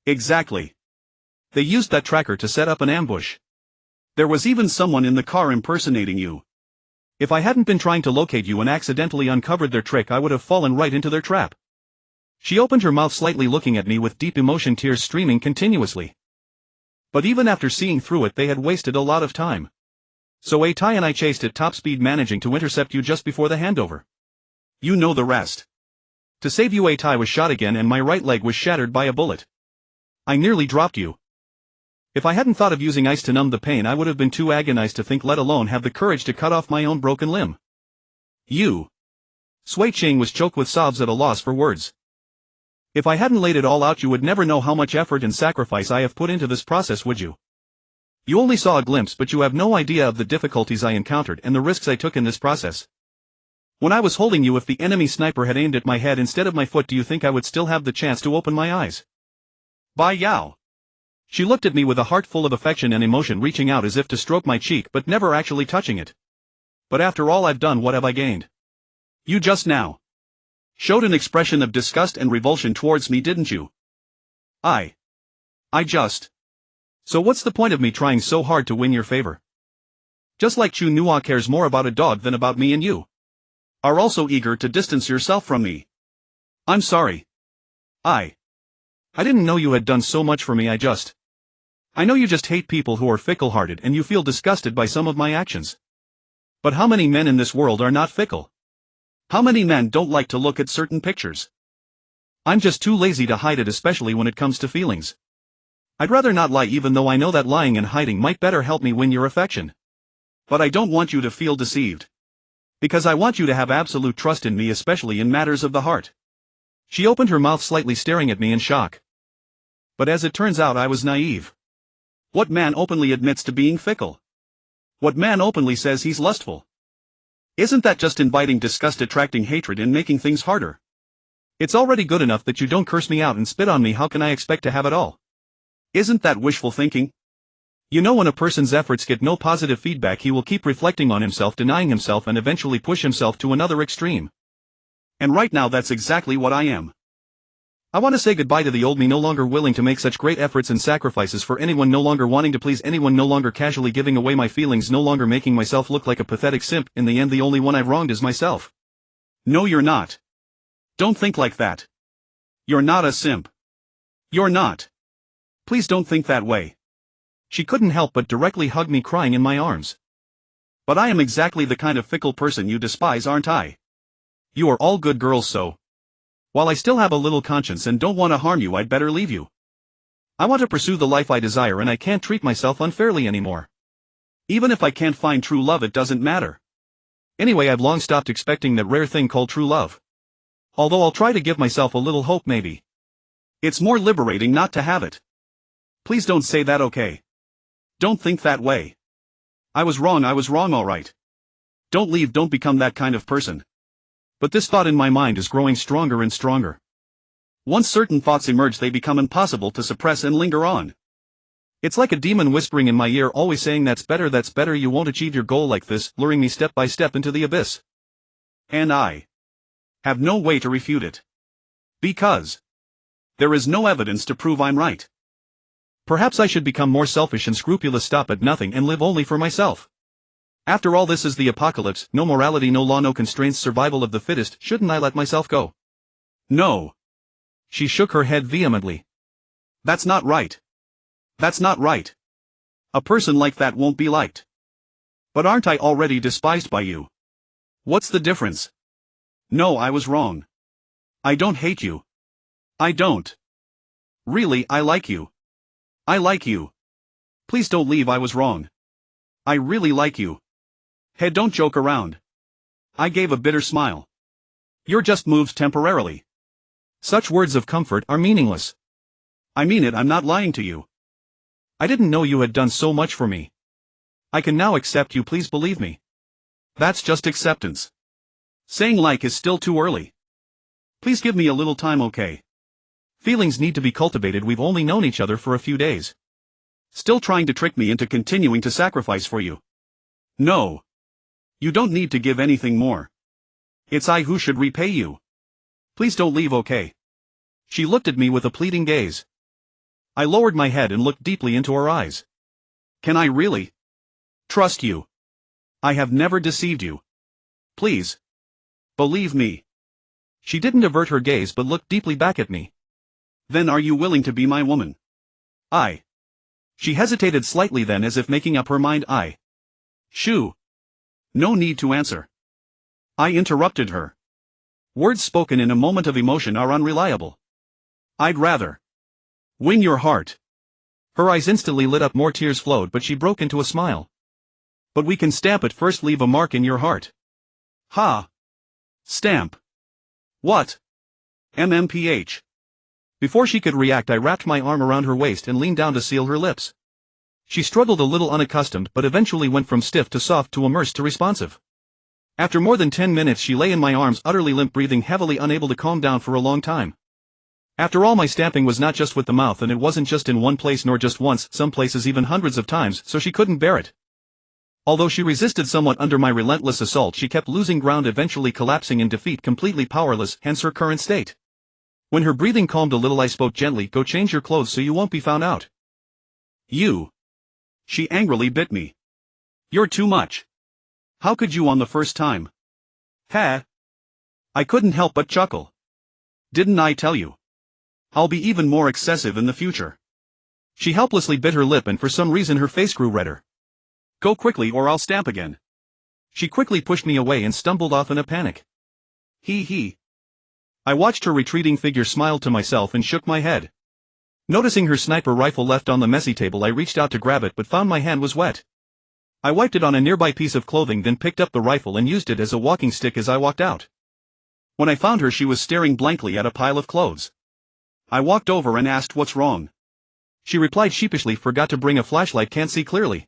Exactly. They used that tracker to set up an ambush. There was even someone in the car impersonating you. If I hadn't been trying to locate you and accidentally uncovered their trick, I would have fallen right into their trap. She opened her mouth slightly, looking at me with deep emotion, tears streaming continuously. But even after seeing through it, they had wasted a lot of time. So Atai and I chased at top speed, managing to intercept you just before the handover. You know the rest. To save you, Atai was shot again and my right leg was shattered by a bullet. I nearly dropped you. If I hadn't thought of using ice to numb the pain, I would have been too agonized to think, let alone have the courage to cut off my own broken limb. You. Sui Ching was choked with sobs, at a loss for words. If I hadn't laid it all out, you would never know how much effort and sacrifice I have put into this process, would you? You only saw a glimpse, but you have no idea of the difficulties I encountered and the risks I took in this process. When I was holding you, if the enemy sniper had aimed at my head instead of my foot, do you think I would still have the chance to open my eyes? Bai Yao. She looked at me with a heart full of affection and emotion, reaching out as if to stroke my cheek but never actually touching it. But after all I've done, what have I gained? You just now showed an expression of disgust and revulsion towards me, didn't you? I just. So what's the point of me trying so hard to win your favor? Just like Chu Nua cares more about a dog than about me, and you are also eager to distance yourself from me. I'm sorry. I didn't know you had done so much for me. I know you just hate people who are fickle-hearted, and you feel disgusted by some of my actions. But how many men in this world are not fickle? How many men don't like to look at certain pictures? I'm just too lazy to hide it, especially when it comes to feelings. I'd rather not lie, even though I know that lying and hiding might better help me win your affection. But I don't want you to feel deceived. Because I want you to have absolute trust in me, especially in matters of the heart. She opened her mouth slightly, staring at me in shock. But as it turns out, I was naive. What man openly admits to being fickle? What man openly says he's lustful? Isn't that just inviting disgust, attracting hatred, and making things harder? It's already good enough that you don't curse me out and spit on me. How can I expect to have it all? Isn't that wishful thinking? You know, when a person's efforts get no positive feedback, he will keep reflecting on himself, denying himself, and eventually push himself to another extreme. And right now that's exactly what I am. I want to say goodbye to the old me, no longer willing to make such great efforts and sacrifices for anyone, no longer wanting to please anyone, no longer casually giving away my feelings, no longer making myself look like a pathetic simp. In the end, the only one I've wronged is myself. No, you're not. Don't think like that. You're not a simp. You're not. Please don't think that way. She couldn't help but directly hug me, crying in my arms. But I am exactly the kind of fickle person you despise, aren't I? You are all good girls, so while I still have a little conscience and don't want to harm you, I'd better leave you. I want to pursue the life I desire, and I can't treat myself unfairly anymore. Even if I can't find true love, it doesn't matter. Anyway, I've long stopped expecting that rare thing called true love. Although I'll try to give myself a little hope, maybe. It's more liberating not to have it. Please don't say that, okay? Don't think that way. I was wrong, all right. Don't leave, don't become that kind of person. But this thought in my mind is growing stronger and stronger. Once certain thoughts emerge, they become impossible to suppress and linger on. It's like a demon whispering in my ear, always saying, that's better, you won't achieve your goal like this, luring me step by step into the abyss. And I have no way to refute it. Because there is no evidence to prove I'm right. Perhaps I should become more selfish and scrupulous, stop at nothing, and live only for myself. After all, this is the apocalypse, no morality, no law, no constraints, survival of the fittest. Shouldn't I let myself go? No. She shook her head vehemently. That's not right. That's not right. A person like that won't be liked. But aren't I already despised by you? What's the difference? No, I was wrong. I don't hate you. I don't. Really, I like you. I like you. Please don't leave, I was wrong. I really like you. Hey, don't joke around. I gave a bitter smile. You're just moved temporarily. Such words of comfort are meaningless. I mean it, I'm not lying to you. I didn't know you had done so much for me. I can now accept you, please believe me. That's just acceptance. Saying like is still too early. Please give me a little time, okay? Feelings need to be cultivated, we've only known each other for a few days. Still trying to trick me into continuing to sacrifice for you. No. You don't need to give anything more. It's I who should repay you. Please don't leave, okay? She looked at me with a pleading gaze. I lowered my head and looked deeply into her eyes. Can I really trust you? I have never deceived you. Please. Believe me. She didn't avert her gaze but looked deeply back at me. Then are you willing to be my woman? She hesitated slightly, then as if making up her mind. Shoo. No need to answer. I interrupted her. Words spoken in a moment of emotion are unreliable. I'd rather win your heart. Her eyes instantly lit up, more tears flowed, but she broke into a smile. But we can stamp it first, leave a mark in your heart. Ha. Stamp. What? MMPH. Before she could react, I wrapped my arm around her waist and leaned down to seal her lips. She struggled a little, unaccustomed, but eventually went from stiff to soft to immersed to responsive. After more than 10 minutes she lay in my arms, utterly limp, breathing heavily, unable to calm down for a long time. After all, my stamping was not just with the mouth, and it wasn't just in one place nor just once, some places even hundreds of times, so she couldn't bear it. Although she resisted somewhat under my relentless assault, she kept losing ground, eventually collapsing in defeat, completely powerless, hence her current state. When her breathing calmed a little, I spoke gently. Go change your clothes so you won't be found out. You. She angrily bit me. You're too much. How could you on the first time? Ha. I couldn't help but chuckle. Didn't I tell you? I'll be even more excessive in the future. She helplessly bit her lip, and for some reason her face grew redder. Go quickly or I'll stamp again. She quickly pushed me away and stumbled off in a panic. He. I watched her retreating figure, smiled to myself and shook my head. Noticing her sniper rifle left on the messy table, I reached out to grab it but found my hand was wet. I wiped it on a nearby piece of clothing, then picked up the rifle and used it as a walking stick as I walked out. When I found her, she was staring blankly at a pile of clothes. I walked over and asked, "What's wrong?" She replied sheepishly, "Forgot to bring a flashlight, can't see clearly."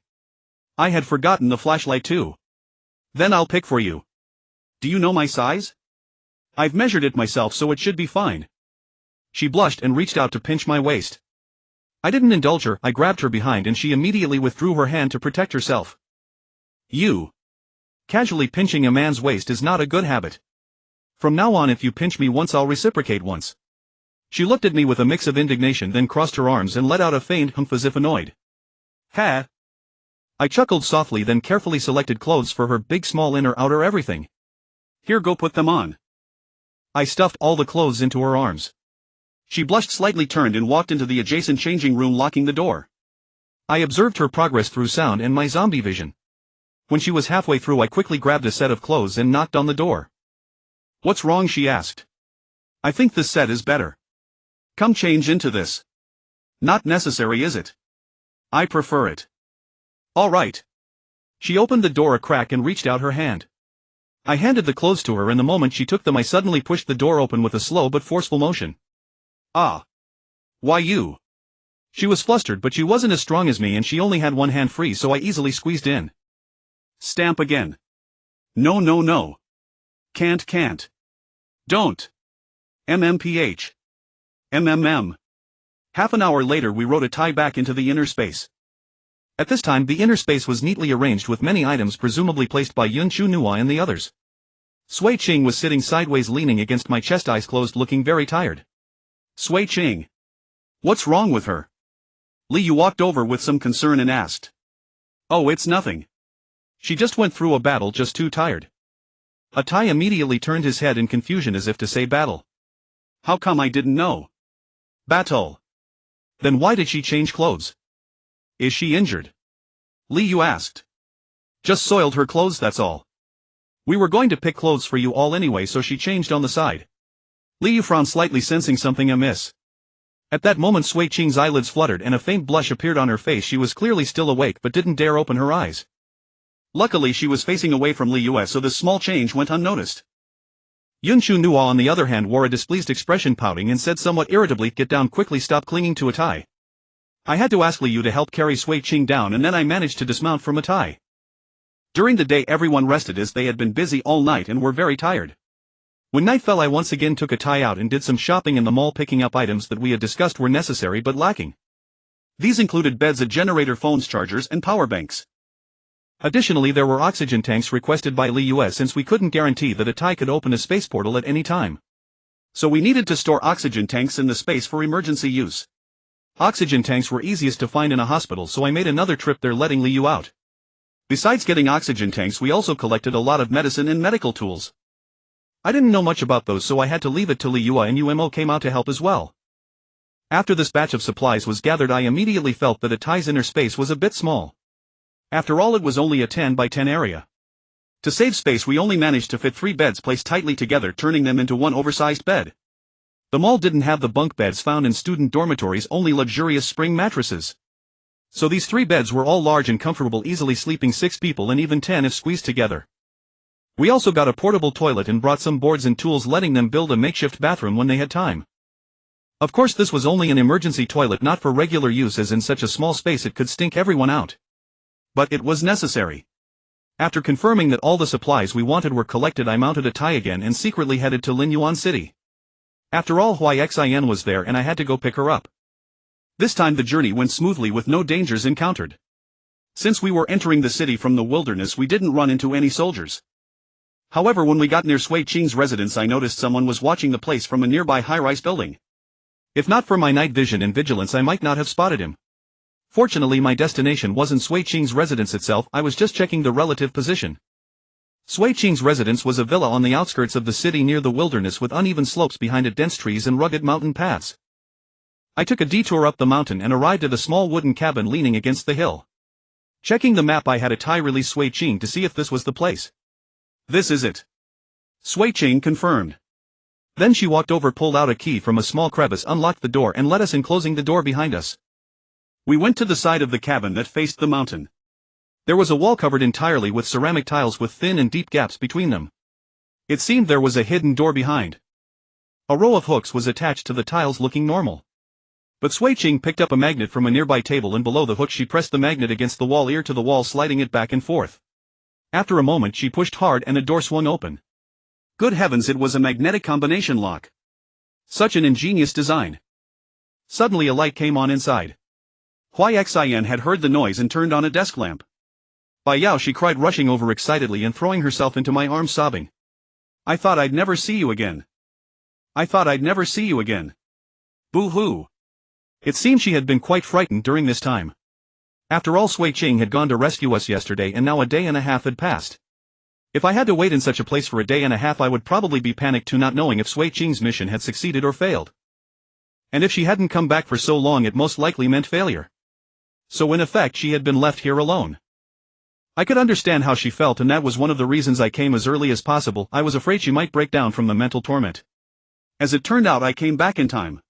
I had forgotten the flashlight too. Then I'll pick for you. Do you know my size? I've measured it myself, so it should be fine. She blushed and reached out to pinch my waist. I didn't indulge her, I grabbed her behind and she immediately withdrew her hand to protect herself. You. Casually pinching a man's waist is not a good habit. From now on, if you pinch me once, I'll reciprocate once. She looked at me with a mix of indignation, then crossed her arms and let out a faint humph as if annoyed. Ha! I chuckled softly, then carefully selected clothes for her, big, small, inner, outer, everything. Here, go put them on. I stuffed all the clothes into her arms. She blushed slightly, turned and walked into the adjacent changing room, locking the door. I observed her progress through sound and my zombie vision. When she was halfway through, I quickly grabbed a set of clothes and knocked on the door. What's wrong? She asked. I think this set is better. Come change into this. Not necessary, is it? I prefer it. All right. She opened the door a crack and reached out her hand. I handed the clothes to her, and the moment she took them I suddenly pushed the door open with a slow but forceful motion. Ah. Why you? She was flustered, but she wasn't as strong as me and she only had one hand free, so I easily squeezed in. Stamp again. No. Can't. Don't. MMPH. MMM. Half an hour later we wrote a tie back into the inner space. At this time the inner space was neatly arranged with many items presumably placed by Yun Chu Nua and the others. Sui Ching was sitting sideways, leaning against my chest, eyes closed, looking very tired. Sui Ching. What's wrong with her? Li Yu walked over with some concern and asked. Oh, it's nothing. She just went through a battle, just too tired. Atai immediately turned his head in confusion as if to say battle. How come I didn't know? Battle. Then why did she change clothes? Is she injured? Li Yu asked. Just soiled her clothes, that's all. We were going to pick clothes for you all anyway, so she changed on the side. Li Yu frowned slightly, sensing something amiss. At that moment Sui Ching's eyelids fluttered and a faint blush appeared on her face. She was clearly still awake but didn't dare open her eyes. Luckily she was facing away from Liu, so this small change went unnoticed. Yunshu Nua on the other hand wore a displeased expression, pouting and said somewhat irritably, "Get down quickly, stop clinging to a tie." I had to ask Liu to help carry Sui Qing down, and then I managed to dismount from a tie. During the day everyone rested as they had been busy all night and were very tired. When night fell I once again took a tie out and did some shopping in the mall, picking up items that we had discussed were necessary but lacking. These included beds, a generator, phones, chargers, and power banks. Additionally, there were oxygen tanks requested by Liu, since we couldn't guarantee that a tie could open a space portal at any time. So we needed to store oxygen tanks in the space for emergency use. Oxygen tanks were easiest to find in a hospital, so I made another trip there, letting Liu out. Besides getting oxygen tanks, we also collected a lot of medicine and medical tools. I didn't know much about those, so I had to leave it to Liu, and Umo came out to help as well. After this batch of supplies was gathered, I immediately felt that a tie's inner space was a bit small. After all, it was only a 10 by 10 area. To save space we only managed to fit 3 beds placed tightly together, turning them into one oversized bed. The mall didn't have the bunk beds found in student dormitories, only luxurious spring mattresses. So these 3 beds were all large and comfortable, easily sleeping 6 people and even 10 if squeezed together. We also got a portable toilet and brought some boards and tools, letting them build a makeshift bathroom when they had time. Of course this was only an emergency toilet, not for regular use, as in such a small space it could stink everyone out. But it was necessary. After confirming that all the supplies we wanted were collected, I mounted a tie again and secretly headed to Linyuan City. After all, Xin was there and I had to go pick her up. This time the journey went smoothly with no dangers encountered. Since we were entering the city from the wilderness, we didn't run into any soldiers. However, when we got near Sui Qing's residence I noticed someone was watching the place from a nearby high-rise building. If not for my night vision and vigilance I might not have spotted him. Fortunately my destination wasn't Sui Qing's residence itself, I was just checking the relative position. Sui Qing's residence was a villa on the outskirts of the city near the wilderness, with uneven slopes behind it, dense trees and rugged mountain paths. I took a detour up the mountain and arrived at a small wooden cabin leaning against the hill. Checking the map I had a tie release Sui Qing to see if this was the place. "This is it." Sui Qing confirmed. Then she walked over, pulled out a key from a small crevice, unlocked the door and let us in, closing the door behind us. We went to the side of the cabin that faced the mountain. There was a wall covered entirely with ceramic tiles with thin and deep gaps between them. It seemed there was a hidden door behind. A row of hooks was attached to the tiles, looking normal. But Sui Qing picked up a magnet from a nearby table, and below the hook she pressed the magnet against the wall, ear to the wall, sliding it back and forth. After a moment she pushed hard and a door swung open. Good heavens, it was a magnetic combination lock. Such an ingenious design. Suddenly a light came on inside. Xin had heard the noise and turned on a desk lamp. "Bai Yao," she cried, rushing over excitedly and throwing herself into my arms, sobbing. "I thought I'd never see you again. I thought I'd never see you again." Boo-hoo. It seemed she had been quite frightened during this time. After all, Sui Qing had gone to rescue us yesterday and now a day and a half had passed. If I had to wait in such a place for a day and a half I would probably be panicked too, not knowing if Sui Qing's mission had succeeded or failed. And if she hadn't come back for so long, it most likely meant failure. So in effect she had been left here alone. I could understand how she felt, and that was one of the reasons I came as early as possible. I was afraid she might break down from the mental torment. As it turned out, I came back in time.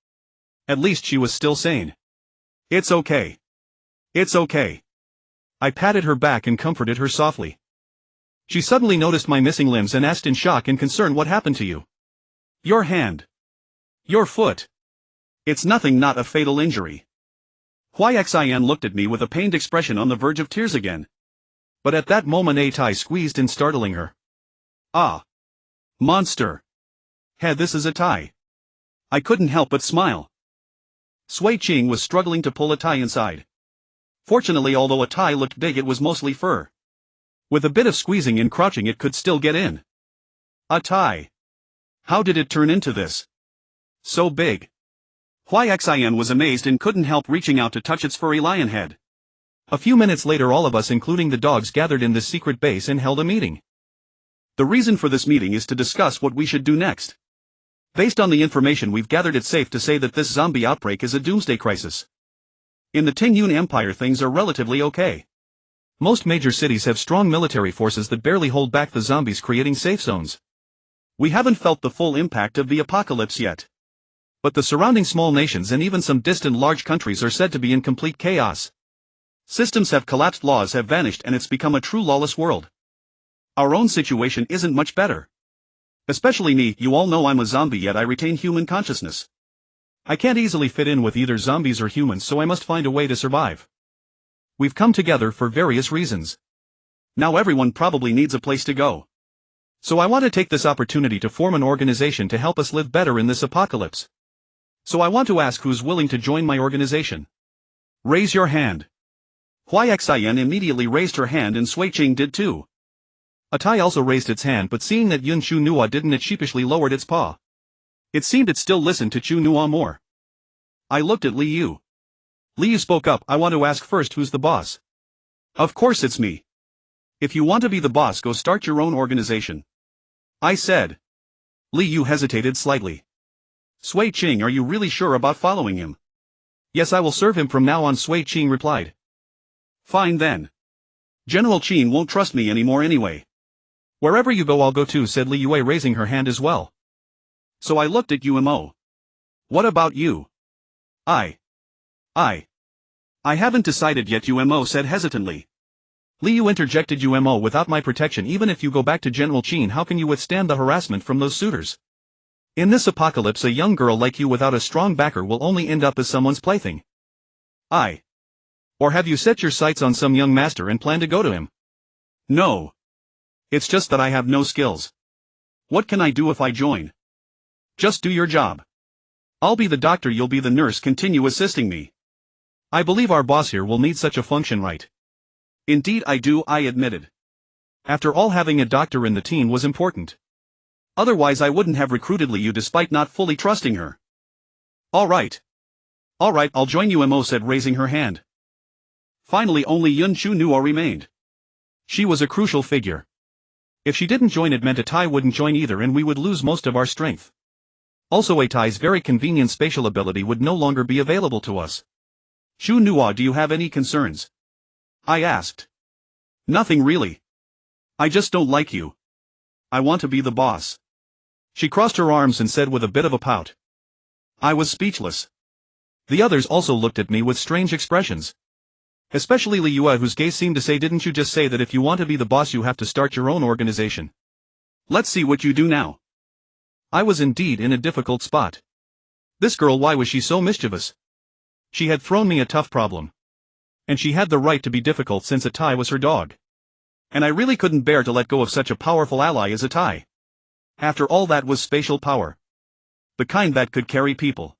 At least she was still sane. "It's okay. It's okay." I patted her back and comforted her softly. She suddenly noticed my missing limbs and asked in shock and concern, "What happened to you?" "Your hand. Your foot. It's nothing, not a fatal injury." Xin looked at me with a pained expression, on the verge of tears again. But at that moment a tie squeezed in, startling her. "Ah. Monster. Hey, this is a tie." I couldn't help but smile. Sui Qing was struggling to pull a tie inside. Fortunately, although a tie looked big, it was mostly fur. With a bit of squeezing and crouching it could still get in. A tie. How did it turn into this? So big. Xin was amazed and couldn't help reaching out to touch its furry lion head. A few minutes later all of us, including the dogs, gathered in this secret base and held a meeting. The reason for this meeting is to discuss what we should do next. Based on the information we've gathered, it's safe to say that this zombie outbreak is a doomsday crisis. In the Tingyun Empire things are relatively okay. Most major cities have strong military forces that barely hold back the zombies, creating safe zones. We haven't felt the full impact of the apocalypse yet. But the surrounding small nations and even some distant large countries are said to be in complete chaos. Systems have collapsed, laws have vanished, and it's become a true lawless world. Our own situation isn't much better. Especially me, you all know I'm a zombie yet I retain human consciousness. I can't easily fit in with either zombies or humans, so I must find a way to survive. We've come together for various reasons. Now everyone probably needs a place to go. So I want to take this opportunity to form an organization to help us live better in this apocalypse. So I want to ask who's willing to join my organization. Raise your hand. Huixian immediately raised her hand and Sui Ching did too. Atai also raised its hand, but seeing that Yun Chu Nua didn't, it sheepishly lowered its paw. It seemed it still listened to Chu Nua more. I looked at Li Yu. Li Yu spoke up. I want to ask first, who's the boss? Of course it's me. If you want to be the boss, go start your own organization. I said. Li Yu hesitated slightly. Sui Ching, are you really sure about following him? Yes, I will serve him from now on, Sui Ching replied. Fine then. General Qin won't trust me anymore anyway. Wherever you go I'll go too, said Li Yue, raising her hand as well. So I looked at UMO. What about you? I haven't decided yet, UMO said hesitantly. Li Yu interjected, UMO, without my protection, even if you go back to General Qin, how can you withstand the harassment from those suitors? In this apocalypse, a young girl like you without a strong backer will only end up as someone's plaything. Or have you set your sights on some young master and plan to go to him? No. It's just that I have no skills. What can I do if I join? Just do your job. I'll be the doctor, you'll be the nurse, continue assisting me. I believe our boss here will need such a function, right? Indeed I do, I admitted. After all, having a doctor in the team was important. Otherwise I wouldn't have recruited Li Yu despite not fully trusting her. Alright, I'll join you, Mo said, raising her hand. Finally only Yun Chu Nuo remained. She was a crucial figure. If she didn't join, it meant Atai wouldn't join either and we would lose most of our strength. Also Atai's very convenient spatial ability would no longer be available to us. Chu Nuo, do you have any concerns? I asked. Nothing really. I just don't like you. I want to be the boss. She crossed her arms and said with a bit of a pout. I was speechless. The others also looked at me with strange expressions. Especially Li Yue, whose gaze seemed to say, didn't you just say that if you want to be the boss you have to start your own organization? Let's see what you do now. I was indeed in a difficult spot. This girl, why was she so mischievous? She had thrown me a tough problem. And she had the right to be difficult since Atai was her dog. And I really couldn't bear to let go of such a powerful ally as Atai. After all, that was spatial power. The kind that could carry people.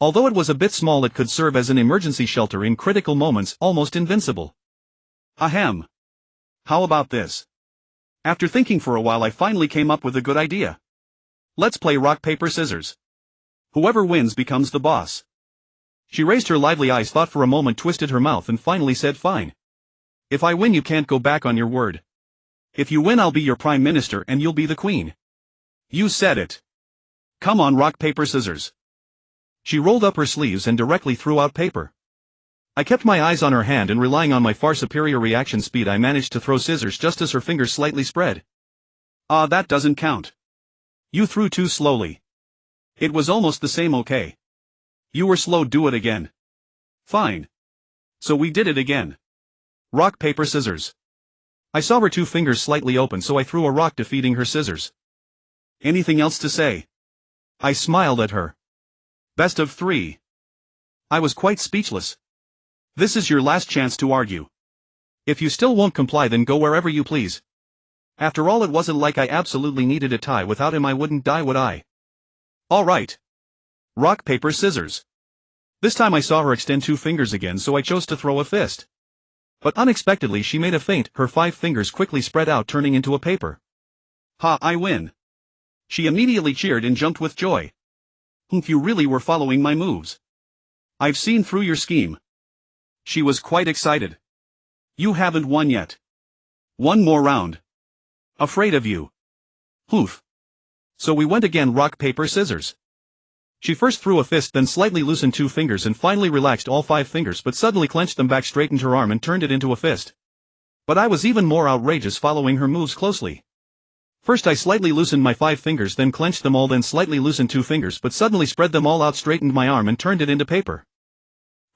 Although it was a bit small, it could serve as an emergency shelter in critical moments, almost invincible. Ahem. How about this? After thinking for a while, I finally came up with a good idea. Let's play rock, paper, scissors. Whoever wins becomes the boss. She raised her lively eyes, thought for a moment, twisted her mouth and finally said, fine. If I win, you can't go back on your word. If you win, I'll be your prime minister and you'll be the queen. You said it. Come on, rock, paper, scissors. She rolled up her sleeves and directly threw out paper. I kept my eyes on her hand and, relying on my far superior reaction speed, I managed to throw scissors just as her fingers slightly spread. Ah, that doesn't count. You threw too slowly. It was almost the same, okay? You were slow, do it again. Fine. So we did it again. Rock, paper, scissors. I saw her two fingers slightly open, so I threw a rock, defeating her scissors. Anything else to say? I smiled at her. Best of 3. I was quite speechless. This is your last chance to argue. If you still won't comply, then go wherever you please. After all, it wasn't like I absolutely needed Atai. Without him I wouldn't die, would I? Alright. Rock, paper, scissors. This time I saw her extend 2 fingers again, so I chose to throw a fist. But unexpectedly she made a feint, her 5 fingers quickly spread out, turning into a paper. Ha, I win. She immediately cheered and jumped with joy. You really were following my moves. I've seen through your scheme. She was quite excited. You haven't won yet. One more round. Afraid of you. Hoof. So we went again, rock, paper, scissors. She first threw a fist, then slightly loosened 2 fingers and finally relaxed all 5 fingers, but suddenly clenched them back, straightened her arm and turned it into a fist. But I was even more outrageous, following her moves closely. First I slightly loosened my 5 fingers, then clenched them all, then slightly loosened 2 fingers, but suddenly spread them all out, straightened my arm and turned it into paper.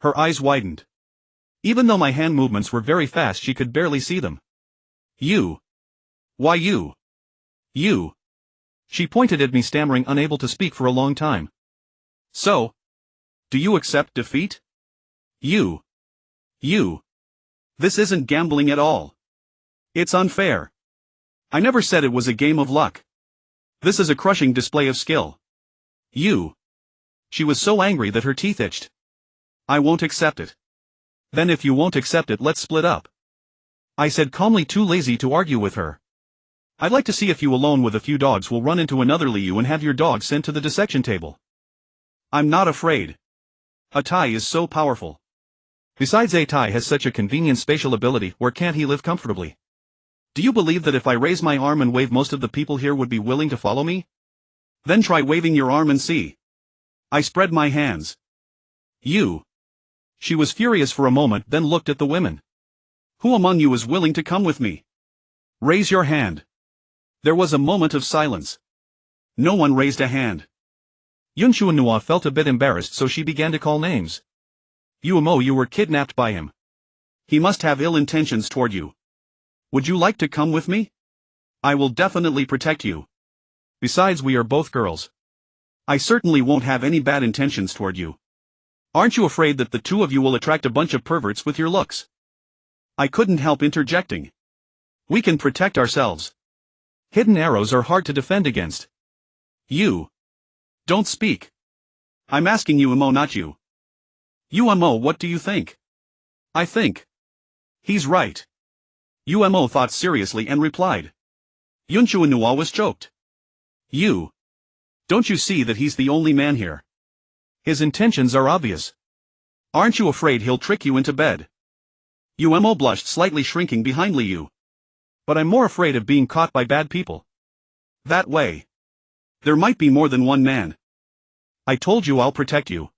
Her eyes widened. Even though my hand movements were very fast, she could barely see them. You. Why you? You. She pointed at me, stammering, unable to speak for a long time. So? Do you accept defeat? You. This isn't gambling at all. It's unfair. I never said it was a game of luck. This is a crushing display of skill. You. She was so angry that her teeth itched. I won't accept it. Then if you won't accept it, let's split up. I said calmly, too lazy to argue with her. I'd like to see if you alone with a few dogs will run into another Liu and have your dog sent to the dissection table. I'm not afraid. A Tai is so powerful. Besides, a Tai has such a convenient spatial ability, where can't he live comfortably? Do you believe that if I raise my arm and wave, most of the people here would be willing to follow me? Then try waving your arm and see. I spread my hands. You. She was furious for a moment, then looked at the women. Who among you is willing to come with me? Raise your hand. There was a moment of silence. No one raised a hand. Yun Chuanhua felt a bit embarrassed, so she began to call names. Uemo, you were kidnapped by him. He must have ill intentions toward you. Would you like to come with me? I will definitely protect you. Besides, we are both girls. I certainly won't have any bad intentions toward you. Aren't you afraid that the two of you will attract a bunch of perverts with your looks? I couldn't help interjecting. We can protect ourselves. Hidden arrows are hard to defend against. You. Don't speak. I'm asking you, Uemo, not you. Uemo, what do you think? I think. He's right. Uemo thought seriously and replied. Yun Chuanhua was choked. You. Don't you see that he's the only man here? His intentions are obvious. Aren't you afraid he'll trick you into bed? Uemo blushed, slightly shrinking behind Liu. But I'm more afraid of being caught by bad people. That way. There might be more than one man. I told you I'll protect you.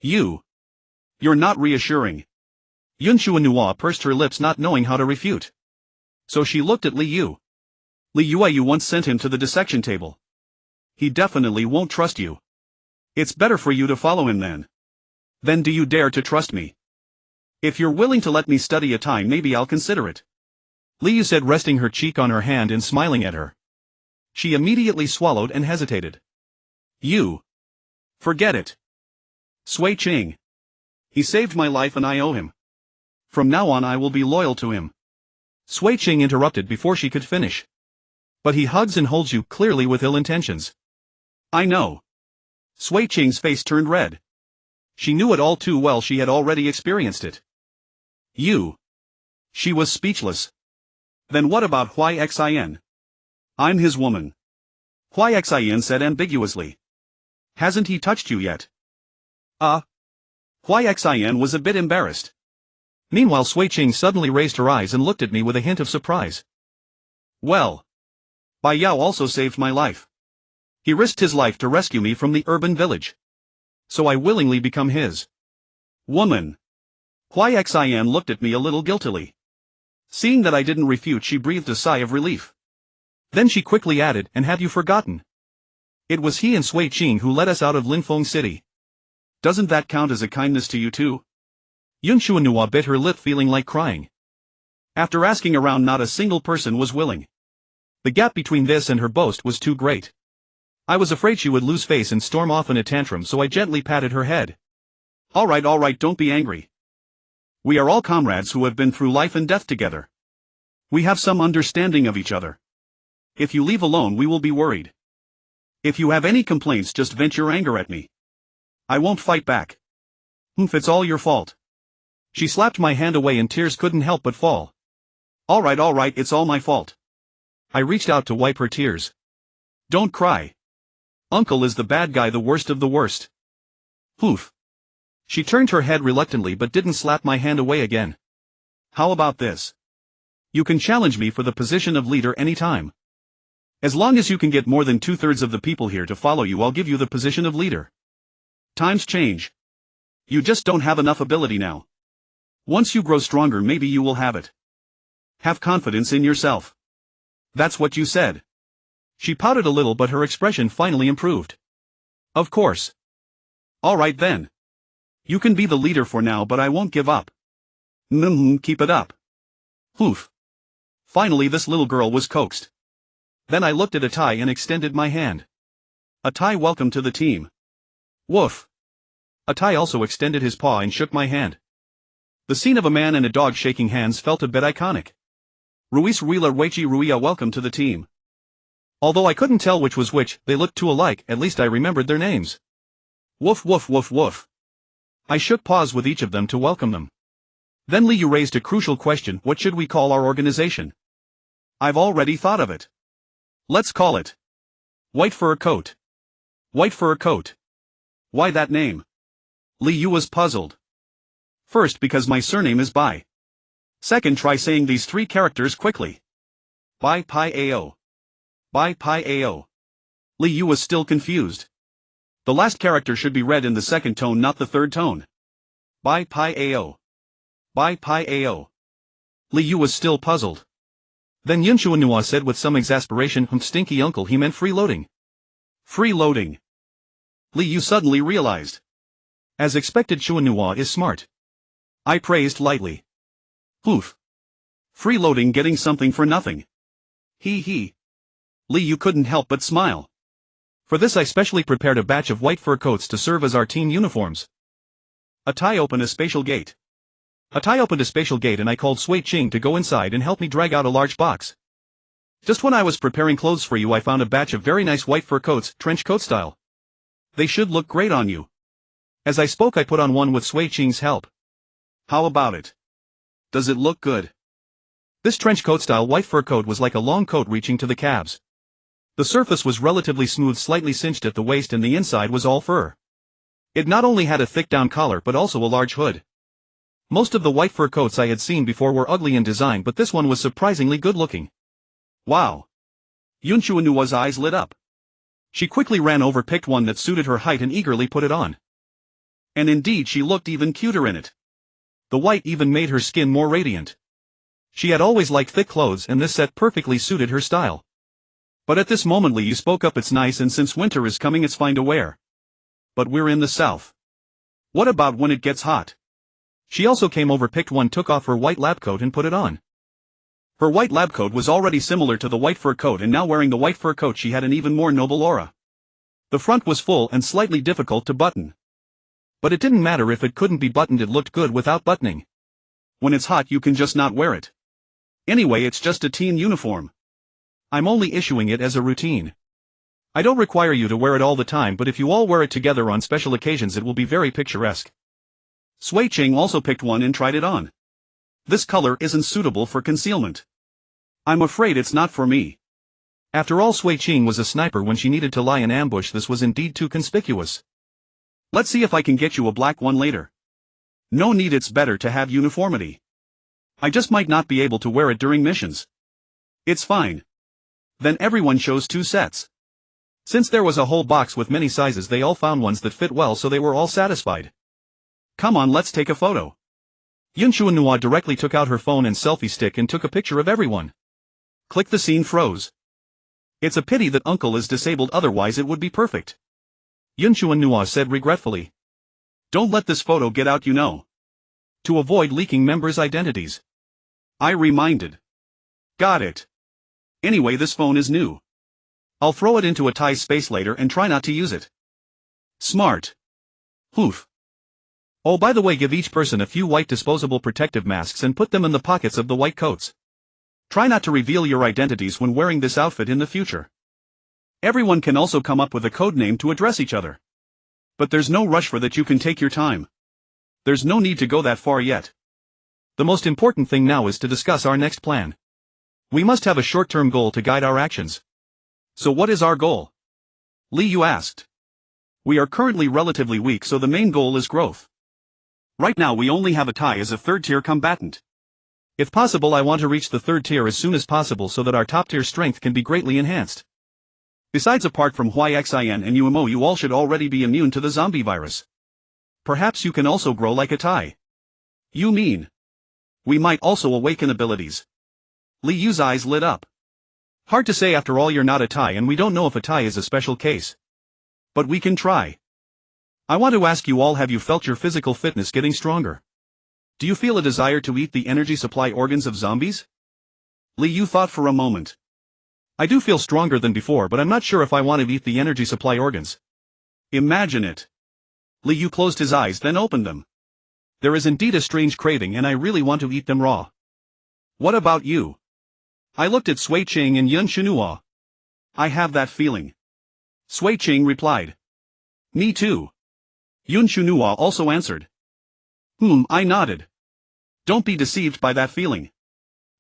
You. You're not reassuring. Yun Chuanhua pursed her lips, not knowing how to refute. So she looked at Liu. Liu, you once sent him to the dissection table. He definitely won't trust you. It's better for you to follow him then. Then do you dare to trust me? If you're willing to let me study a time, maybe I'll consider it. Liu said, resting her cheek on her hand and smiling at her. She immediately swallowed and hesitated. You. Forget it. Sui Qing. He saved my life and I owe him. From now on I will be loyal to him. Sui Qing interrupted before she could finish. But he hugs and holds you, clearly with ill intentions. I know. Sui Qing's face turned red. She knew it all too well, she had already experienced it. You. She was speechless. Then what about Xin? I'm his woman. Xin said ambiguously. Hasn't he touched you yet? Xin was a bit embarrassed. Meanwhile, Sui Qing suddenly raised her eyes and looked at me with a hint of surprise. Well. Bai Yao also saved my life. He risked his life to rescue me from the urban village. So I willingly become his woman. Xin looked at me a little guiltily. Seeing that I didn't refute, she breathed a sigh of relief. Then she quickly added, and have you forgotten? It was he and Sui Qing who led us out of Linfeng City. Doesn't that count as a kindness to you too? Yun Chuanhua bit her lip, feeling like crying. After asking around, not a single person was willing. The gap between this and her boast was too great. I was afraid she would lose face and storm off in a tantrum, so I gently patted her head. All right, don't be angry. We are all comrades who have been through life and death together. We have some understanding of each other. If you leave alone, we will be worried. If you have any complaints, just vent your anger at me. I won't fight back. It's all your fault. She slapped my hand away and tears couldn't help but fall. All right, it's all my fault. I reached out to wipe her tears. Don't cry. Uncle is the bad guy, the worst of the worst. Poof. She turned her head reluctantly but didn't slap my hand away again. How about this? You can challenge me for the position of leader anytime. As long as you can get more than 2/3 of the people here to follow you, I'll give you the position of leader. Times change. You just don't have enough ability now. Once you grow stronger, maybe you will have it. Have confidence in yourself. That's what you said. She pouted a little, but her expression finally improved. Of course. All right then. You can be the leader for now, but I won't give up. Keep it up. Oof. Finally this little girl was coaxed. Then I looked at Atai and extended my hand. Atai, welcome to the team. Woof. Atai also extended his paw and shook my hand. The scene of a man and a dog shaking hands felt a bit iconic. Ruis Ruila Weichi Ruia, welcome to the team. Although I couldn't tell which was which, they looked too alike, at least I remembered their names. Woof woof woof woof. I shook paws with each of them to welcome them. Then Liu raised a crucial question: what should we call our organization? I've already thought of it. Let's call it White Fur Coat. White Fur Coat. Why that name? Liu was puzzled. First, because my surname is Bai. Second, try saying these three characters quickly. Bai Pai Ao. Bai Pai Ao. Liu was still confused. The last character should be read in the second tone, not the third tone. Bai Pai Ao. Bai Pai Ao. Liu was still puzzled. Then Yunshuanua said with some exasperation, stinky uncle, he meant freeloading. Freeloading. Liu suddenly realized. As expected, Shuanua is smart. I praised lightly. Oof. Freeloading, getting something for nothing. He. Liu couldn't help but smile. For this I specially prepared a batch of white fur coats to serve as our team uniforms. Atai opened a spatial gate. Atai opened a spatial gate and I called Sui Ching to go inside and help me drag out a large box. Just when I was preparing clothes for you, I found a batch of very nice white fur coats, trench coat style. They should look great on you. As I spoke, I put on one with Sui Ching's help. How about it? Does it look good? This trench coat style white fur coat was like a long coat reaching to the calves. The surface was relatively smooth, slightly cinched at the waist, and the inside was all fur. It not only had a thick down collar but also a large hood. Most of the white fur coats I had seen before were ugly in design, but this one was surprisingly good looking. Wow! Yunshuanua's eyes lit up. She quickly ran over, picked one that suited her height and eagerly put it on. And indeed she looked even cuter in it. The white even made her skin more radiant. She had always liked thick clothes and this set perfectly suited her style. But at this moment Liu spoke up, it's nice, and since winter is coming it's fine to wear. But we're in the south. What about when it gets hot? She also came over, picked one, took off her white lab coat and put it on. Her white lab coat was already similar to the white fur coat, and now wearing the white fur coat she had an even more noble aura. The front was full and slightly difficult to button. But it didn't matter if it couldn't be buttoned, it looked good without buttoning. When it's hot you can just not wear it. Anyway, it's just a teen uniform. I'm only issuing it as a routine. I don't require you to wear it all the time, but if you all wear it together on special occasions it will be very picturesque. Sui Ching also picked one and tried it on. This color isn't suitable for concealment. I'm afraid it's not for me. After all, Sui Ching was a sniper when she needed to lie in ambush. This was indeed too conspicuous. Let's see if I can get you a black one later. No need, it's better to have uniformity. I just might not be able to wear it during missions. It's fine. Then everyone chose 2 sets. Since there was a whole box with many sizes, they all found ones that fit well, so they were all satisfied. Come on, let's take a photo. Yunshuanua directly took out her phone and selfie stick and took a picture of everyone. Click. The scene froze. It's a pity that Uncle is disabled, otherwise it would be perfect. Yunshuanua said regretfully. Don't let this photo get out, you know. To avoid leaking members' identities. I reminded. Got it. Anyway, this phone is new. I'll throw it into Atai's space later and try not to use it. Smart. Oof. Oh, by the way, give each person a few white disposable protective masks and put them in the pockets of the white coats. Try not to reveal your identities when wearing this outfit in the future. Everyone can also come up with a code name to address each other. But there's no rush for that, you can take your time. There's no need to go that far yet. The most important thing now is to discuss our next plan. We must have a short-term goal to guide our actions. So what is our goal? Liu asked. We are currently relatively weak, so the main goal is growth. Right now we only have Atai as a 3rd-tier combatant. If possible, I want to reach the 3rd tier as soon as possible so that our top-tier strength can be greatly enhanced. Besides, apart from Xin and Umo, you all should already be immune to the zombie virus. Perhaps you can also grow like Atai. You mean? We might also awaken abilities. Liu's eyes lit up. Hard to say, after all you're not Atai and we don't know if Atai is a special case. But we can try. I want to ask you all, have you felt your physical fitness getting stronger? Do you feel a desire to eat the energy supply organs of zombies? Li Yu thought for a moment. I do feel stronger than before, but I'm not sure if I want to eat the energy supply organs. Imagine it. Li Yu closed his eyes, then opened them. There is indeed a strange craving, and I really want to eat them raw. What about you? I looked at Sui Ching and Yun Shunuo. I have that feeling. Sui Ching replied. Me too. Yun Shunuo also answered. I nodded. Don't be deceived by that feeling.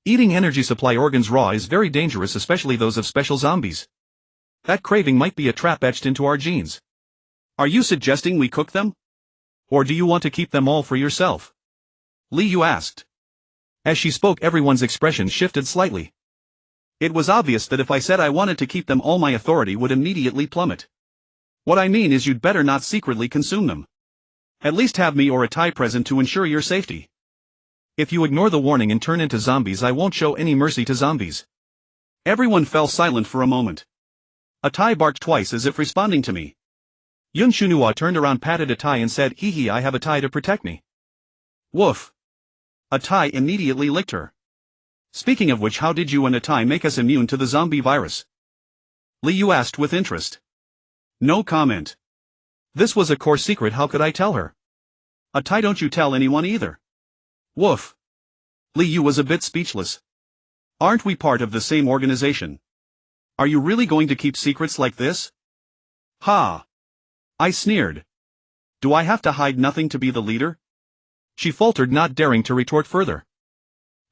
Eating energy supply organs raw is very dangerous, especially those of special zombies. That craving might be a trap etched into our genes. Are you suggesting we cook them? Or do you want to keep them all for yourself? Li Yu asked. As she spoke, everyone's expression shifted slightly. It was obvious that if I said I wanted to keep them all, my authority would immediately plummet. What I mean is, you'd better not secretly consume them. At least have me or a Thai present to ensure your safety. If you ignore the warning and turn into zombies, I won't show any mercy to zombies. Everyone fell silent for a moment. A Thai barked twice as if responding to me. Yun Shunuo turned around, patted a Thai and said, "Hee hee, I have a Thai to protect me." Woof. A Thai immediately licked her. Speaking of which, how did you and a Thai make us immune to the zombie virus? Li Yu asked with interest. No comment. This was a core secret, how could I tell her? A Thai, don't you tell anyone either. Woof. Li Yu was a bit speechless. Aren't we part of the same organization? Are you really going to keep secrets like this? Ha! I sneered. Do I have to hide nothing to be the leader? She faltered, not daring to retort further.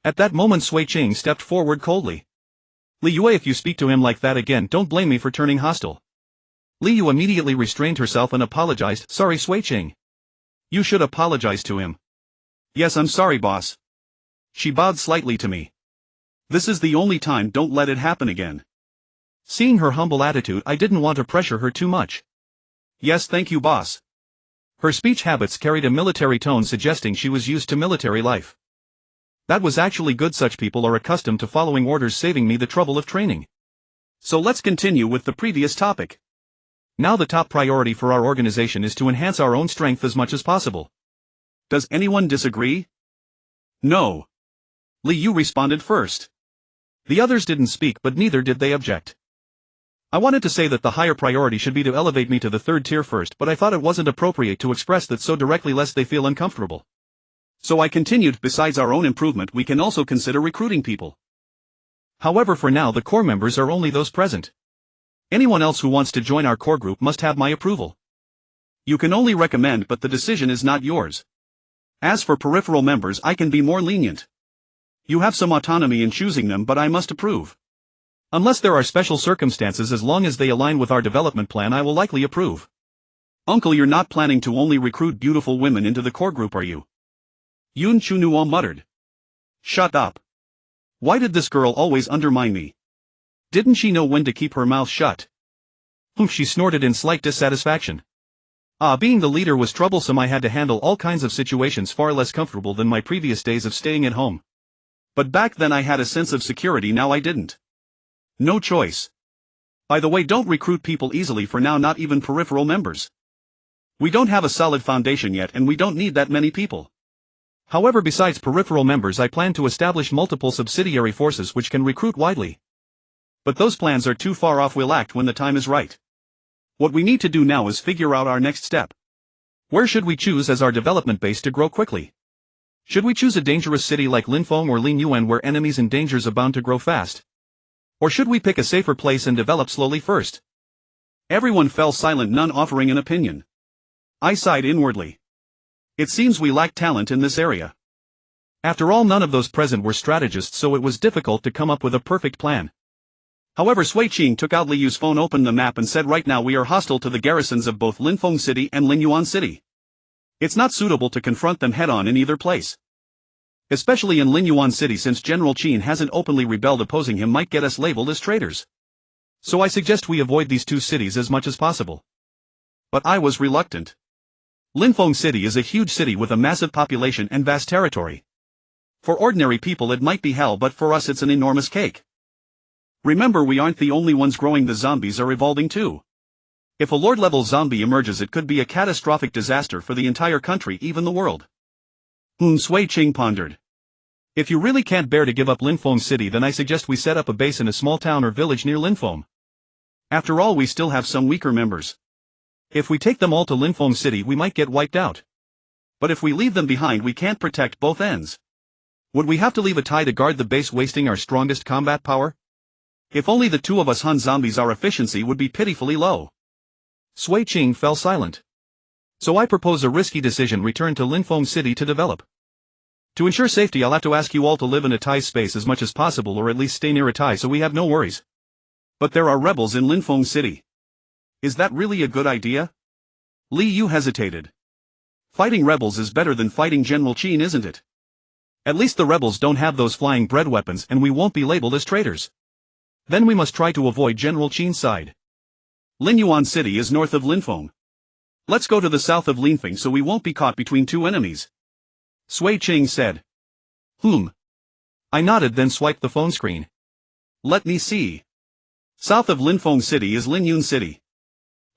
At that moment, Sui Ching stepped forward coldly. Li Yu, if you speak to him like that again, don't blame me for turning hostile. Li Yu immediately restrained herself and apologized. Sorry, Sui Ching. You should apologize to him. Yes, I'm sorry, boss. She bowed slightly to me. This is the only time, don't let it happen again. Seeing her humble attitude, I didn't want to pressure her too much. Yes, thank you, boss. Her speech habits carried a military tone, suggesting she was used to military life. That was actually good, such people are accustomed to following orders, saving me the trouble of training. So let's continue with the previous topic. Now the top priority for our organization is to enhance our own strength as much as possible. Does anyone disagree? No. Li Yu responded first. The others didn't speak, but neither did they object. I wanted to say that the higher priority should be to elevate me to the 3rd tier first, but I thought it wasn't appropriate to express that so directly lest they feel uncomfortable. So I continued, besides our own improvement, we can also consider recruiting people. However, for now the core members are only those present. Anyone else who wants to join our core group must have my approval. You can only recommend, but the decision is not yours. As for peripheral members, I can be more lenient. You have some autonomy in choosing them, but I must approve. Unless there are special circumstances, as long as they align with our development plan, I will likely approve. Uncle, you're not planning to only recruit beautiful women into the core group, are you? Yun Shunuo muttered. Shut up. Why did this girl always undermine me? Didn't she know when to keep her mouth shut? She snorted in slight dissatisfaction. Being the leader was troublesome. I had to handle all kinds of situations far less comfortable than my previous days of staying at home. But back then I had a sense of security, now I didn't. No choice. By the way, don't recruit people easily for now, not even peripheral members. We don't have a solid foundation yet, and we don't need that many people. However, besides peripheral members, I plan to establish multiple subsidiary forces which can recruit widely. But those plans are too far off. We'll act when the time is right. What we need to do now is figure out our next step. Where should we choose as our development base to grow quickly? Should we choose a dangerous city like Linfeng or Linyuan where enemies and dangers are bound to grow fast? Or should we pick a safer place and develop slowly first? Everyone fell silent, none offering an opinion. I sighed inwardly. It seems we lack talent in this area. After all, none of those present were strategists, so it was difficult to come up with a perfect plan. However, Sui Ching took out Li Yu's phone, opened the map and said, right now we are hostile to the garrisons of both Linfeng City and Linyuan City. It's not suitable to confront them head-on in either place. Especially in Linyuan City, since General Qin hasn't openly rebelled. Opposing him might get us labeled as traitors. So I suggest we avoid these two cities as much as possible. But I was reluctant. Linfeng City is a huge city with a massive population and vast territory. For ordinary people it might be hell, but for us it's an enormous cake. Remember, we aren't the only ones growing, the zombies are evolving too. If a lord-level zombie emerges, it could be a catastrophic disaster for the entire country, even the world. Sui Ching pondered. If you really can't bear to give up Linfeng City, then I suggest we set up a base in a small town or village near Linfeng. After all, we still have some weaker members. If we take them all to Linfeng City, we might get wiped out. But if we leave them behind, we can't protect both ends. Would we have to leave a Tai to guard the base, wasting our strongest combat power? If only the two of us hunt zombies, our efficiency would be pitifully low. Sui Ching fell silent. So I propose a risky decision: return to Linfeng City to develop. To ensure safety, I'll have to ask you all to live in a Tai's space as much as possible, or at least stay near a Tai so we have no worries. But there are rebels in Linfeng City. Is that really a good idea? Li Yu hesitated. Fighting rebels is better than fighting General Qin, isn't it? At least the rebels don't have those flying bread weapons and we won't be labeled as traitors. Then we must try to avoid General Qin's side. Linyuan City is north of Linfeng. Let's go to the south of Linfeng so we won't be caught between two enemies. Sui Ching said. I nodded, then swiped the phone screen. Let me see. South of Linfeng City is Linyun City.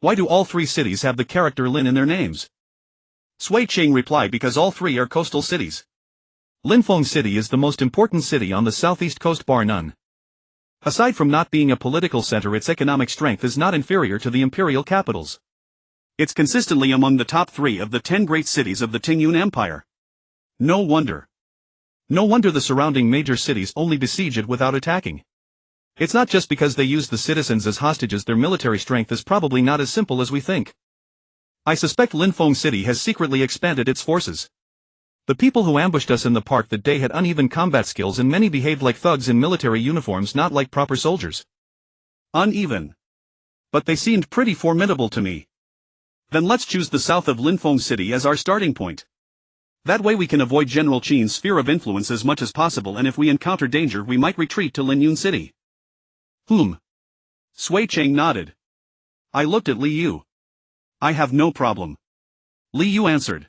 Why do all three cities have the character Lin in their names? Sui Ching replied, because all three are coastal cities. Linfeng City is the most important city on the southeast coast, bar none. Aside from not being a political center, its economic strength is not inferior to the imperial capitals. It's consistently among the top 3 of the 10 great cities of the Tingyun Empire. No wonder. No wonder the surrounding major cities only besiege it without attacking. It's not just because they use the citizens as hostages. Their military strength is probably not as simple as we think. I suspect Linfeng City has secretly expanded its forces. The people who ambushed us in the park that day had uneven combat skills, and many behaved like thugs in military uniforms, not like proper soldiers. Uneven. But they seemed pretty formidable to me. Then let's choose the south of Linfeng City as our starting point. That way we can avoid General Qin's sphere of influence as much as possible, and if we encounter danger we might retreat to Linyun City. Sui Ching nodded. I looked at Li Yu. I have no problem. Li Yu answered.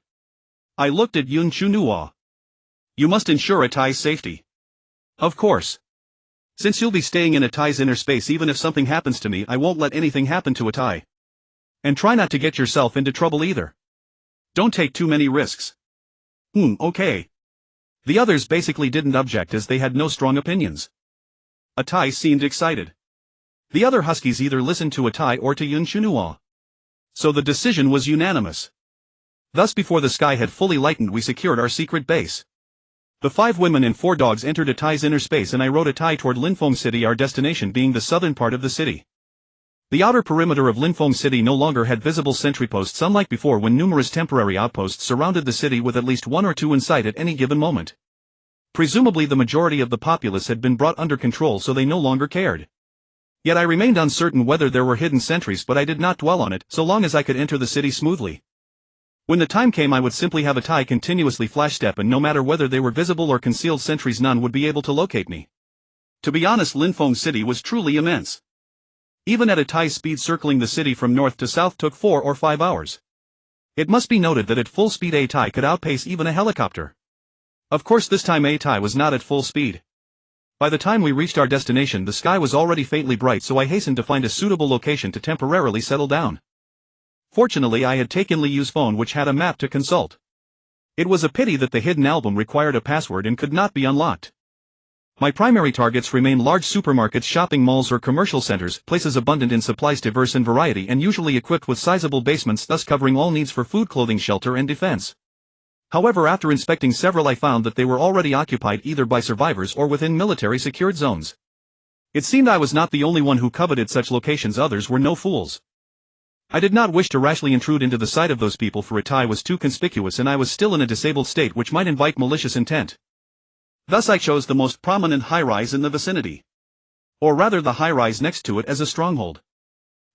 I looked at Yun Chunhua. You must ensure a Tai's safety. Of course. Since you'll be staying in a Tai's inner space, even if something happens to me, I won't let anything happen to a Tai. And try not to get yourself into trouble either. Don't take too many risks. Okay. The others basically didn't object, as they had no strong opinions. A Tai seemed excited. The other huskies either listened to a Tai or to Yun Chunhua. So the decision was unanimous. Thus, before the sky had fully lightened, we secured our secret base. The 5 women and 4 dogs entered a Tai's inner space, and I rode a Tai toward Linfeng City, our destination being the southern part of the city. The outer perimeter of Linfeng City no longer had visible sentry posts, unlike before when numerous temporary outposts surrounded the city with at least 1 or 2 in sight at any given moment. Presumably the majority of the populace had been brought under control, so they no longer cared. Yet I remained uncertain whether there were hidden sentries, but I did not dwell on it, so long as I could enter the city smoothly. When the time came, I would simply have a Tai continuously flash step, and no matter whether they were visible or concealed sentries, none would be able to locate me. To be honest, Linfeng City was truly immense. Even at a Tai speed, circling the city from north to south took 4 or 5 hours. It must be noted that at full speed a Tai could outpace even a helicopter. Of course, this time a Tai was not at full speed. By the time we reached our destination, the sky was already faintly bright, so I hastened to find a suitable location to temporarily settle down. Fortunately, I had taken Li Yu's phone, which had a map to consult. It was a pity that the hidden album required a password and could not be unlocked. My primary targets remain large supermarkets, shopping malls, or commercial centers, places abundant in supplies, diverse in variety, and usually equipped with sizable basements, thus covering all needs for food, clothing, shelter, and defense. However, after inspecting several, I found that they were already occupied either by survivors or within military secured zones. It seemed I was not the only one who coveted such locations. Others were no fools. I did not wish to rashly intrude into the sight of those people, for a Tai was too conspicuous and I was still in a disabled state which might invite malicious intent. Thus I chose the most prominent high-rise in the vicinity. Or rather the high-rise next to it as a stronghold.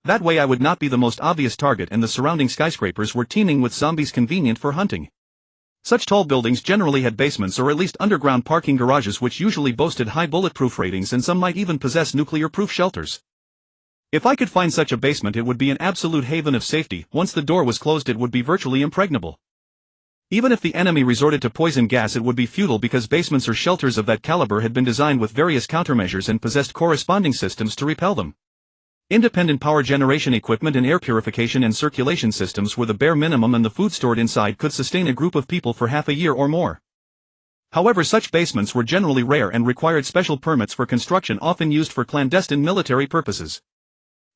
That way I would not be the most obvious target, and the surrounding skyscrapers were teeming with zombies, convenient for hunting. Such tall buildings generally had basements or at least underground parking garages, which usually boasted high bulletproof ratings, and some might even possess nuclear-proof shelters. If I could find such a basement, it would be an absolute haven of safety. Once the door was closed, it would be virtually impregnable. Even if the enemy resorted to poison gas, it would be futile, because basements or shelters of that caliber had been designed with various countermeasures and possessed corresponding systems to repel them. Independent power generation equipment and air purification and circulation systems were the bare minimum, and the food stored inside could sustain a group of people for half a year or more. However, such basements were generally rare and required special permits for construction, often used for clandestine military purposes.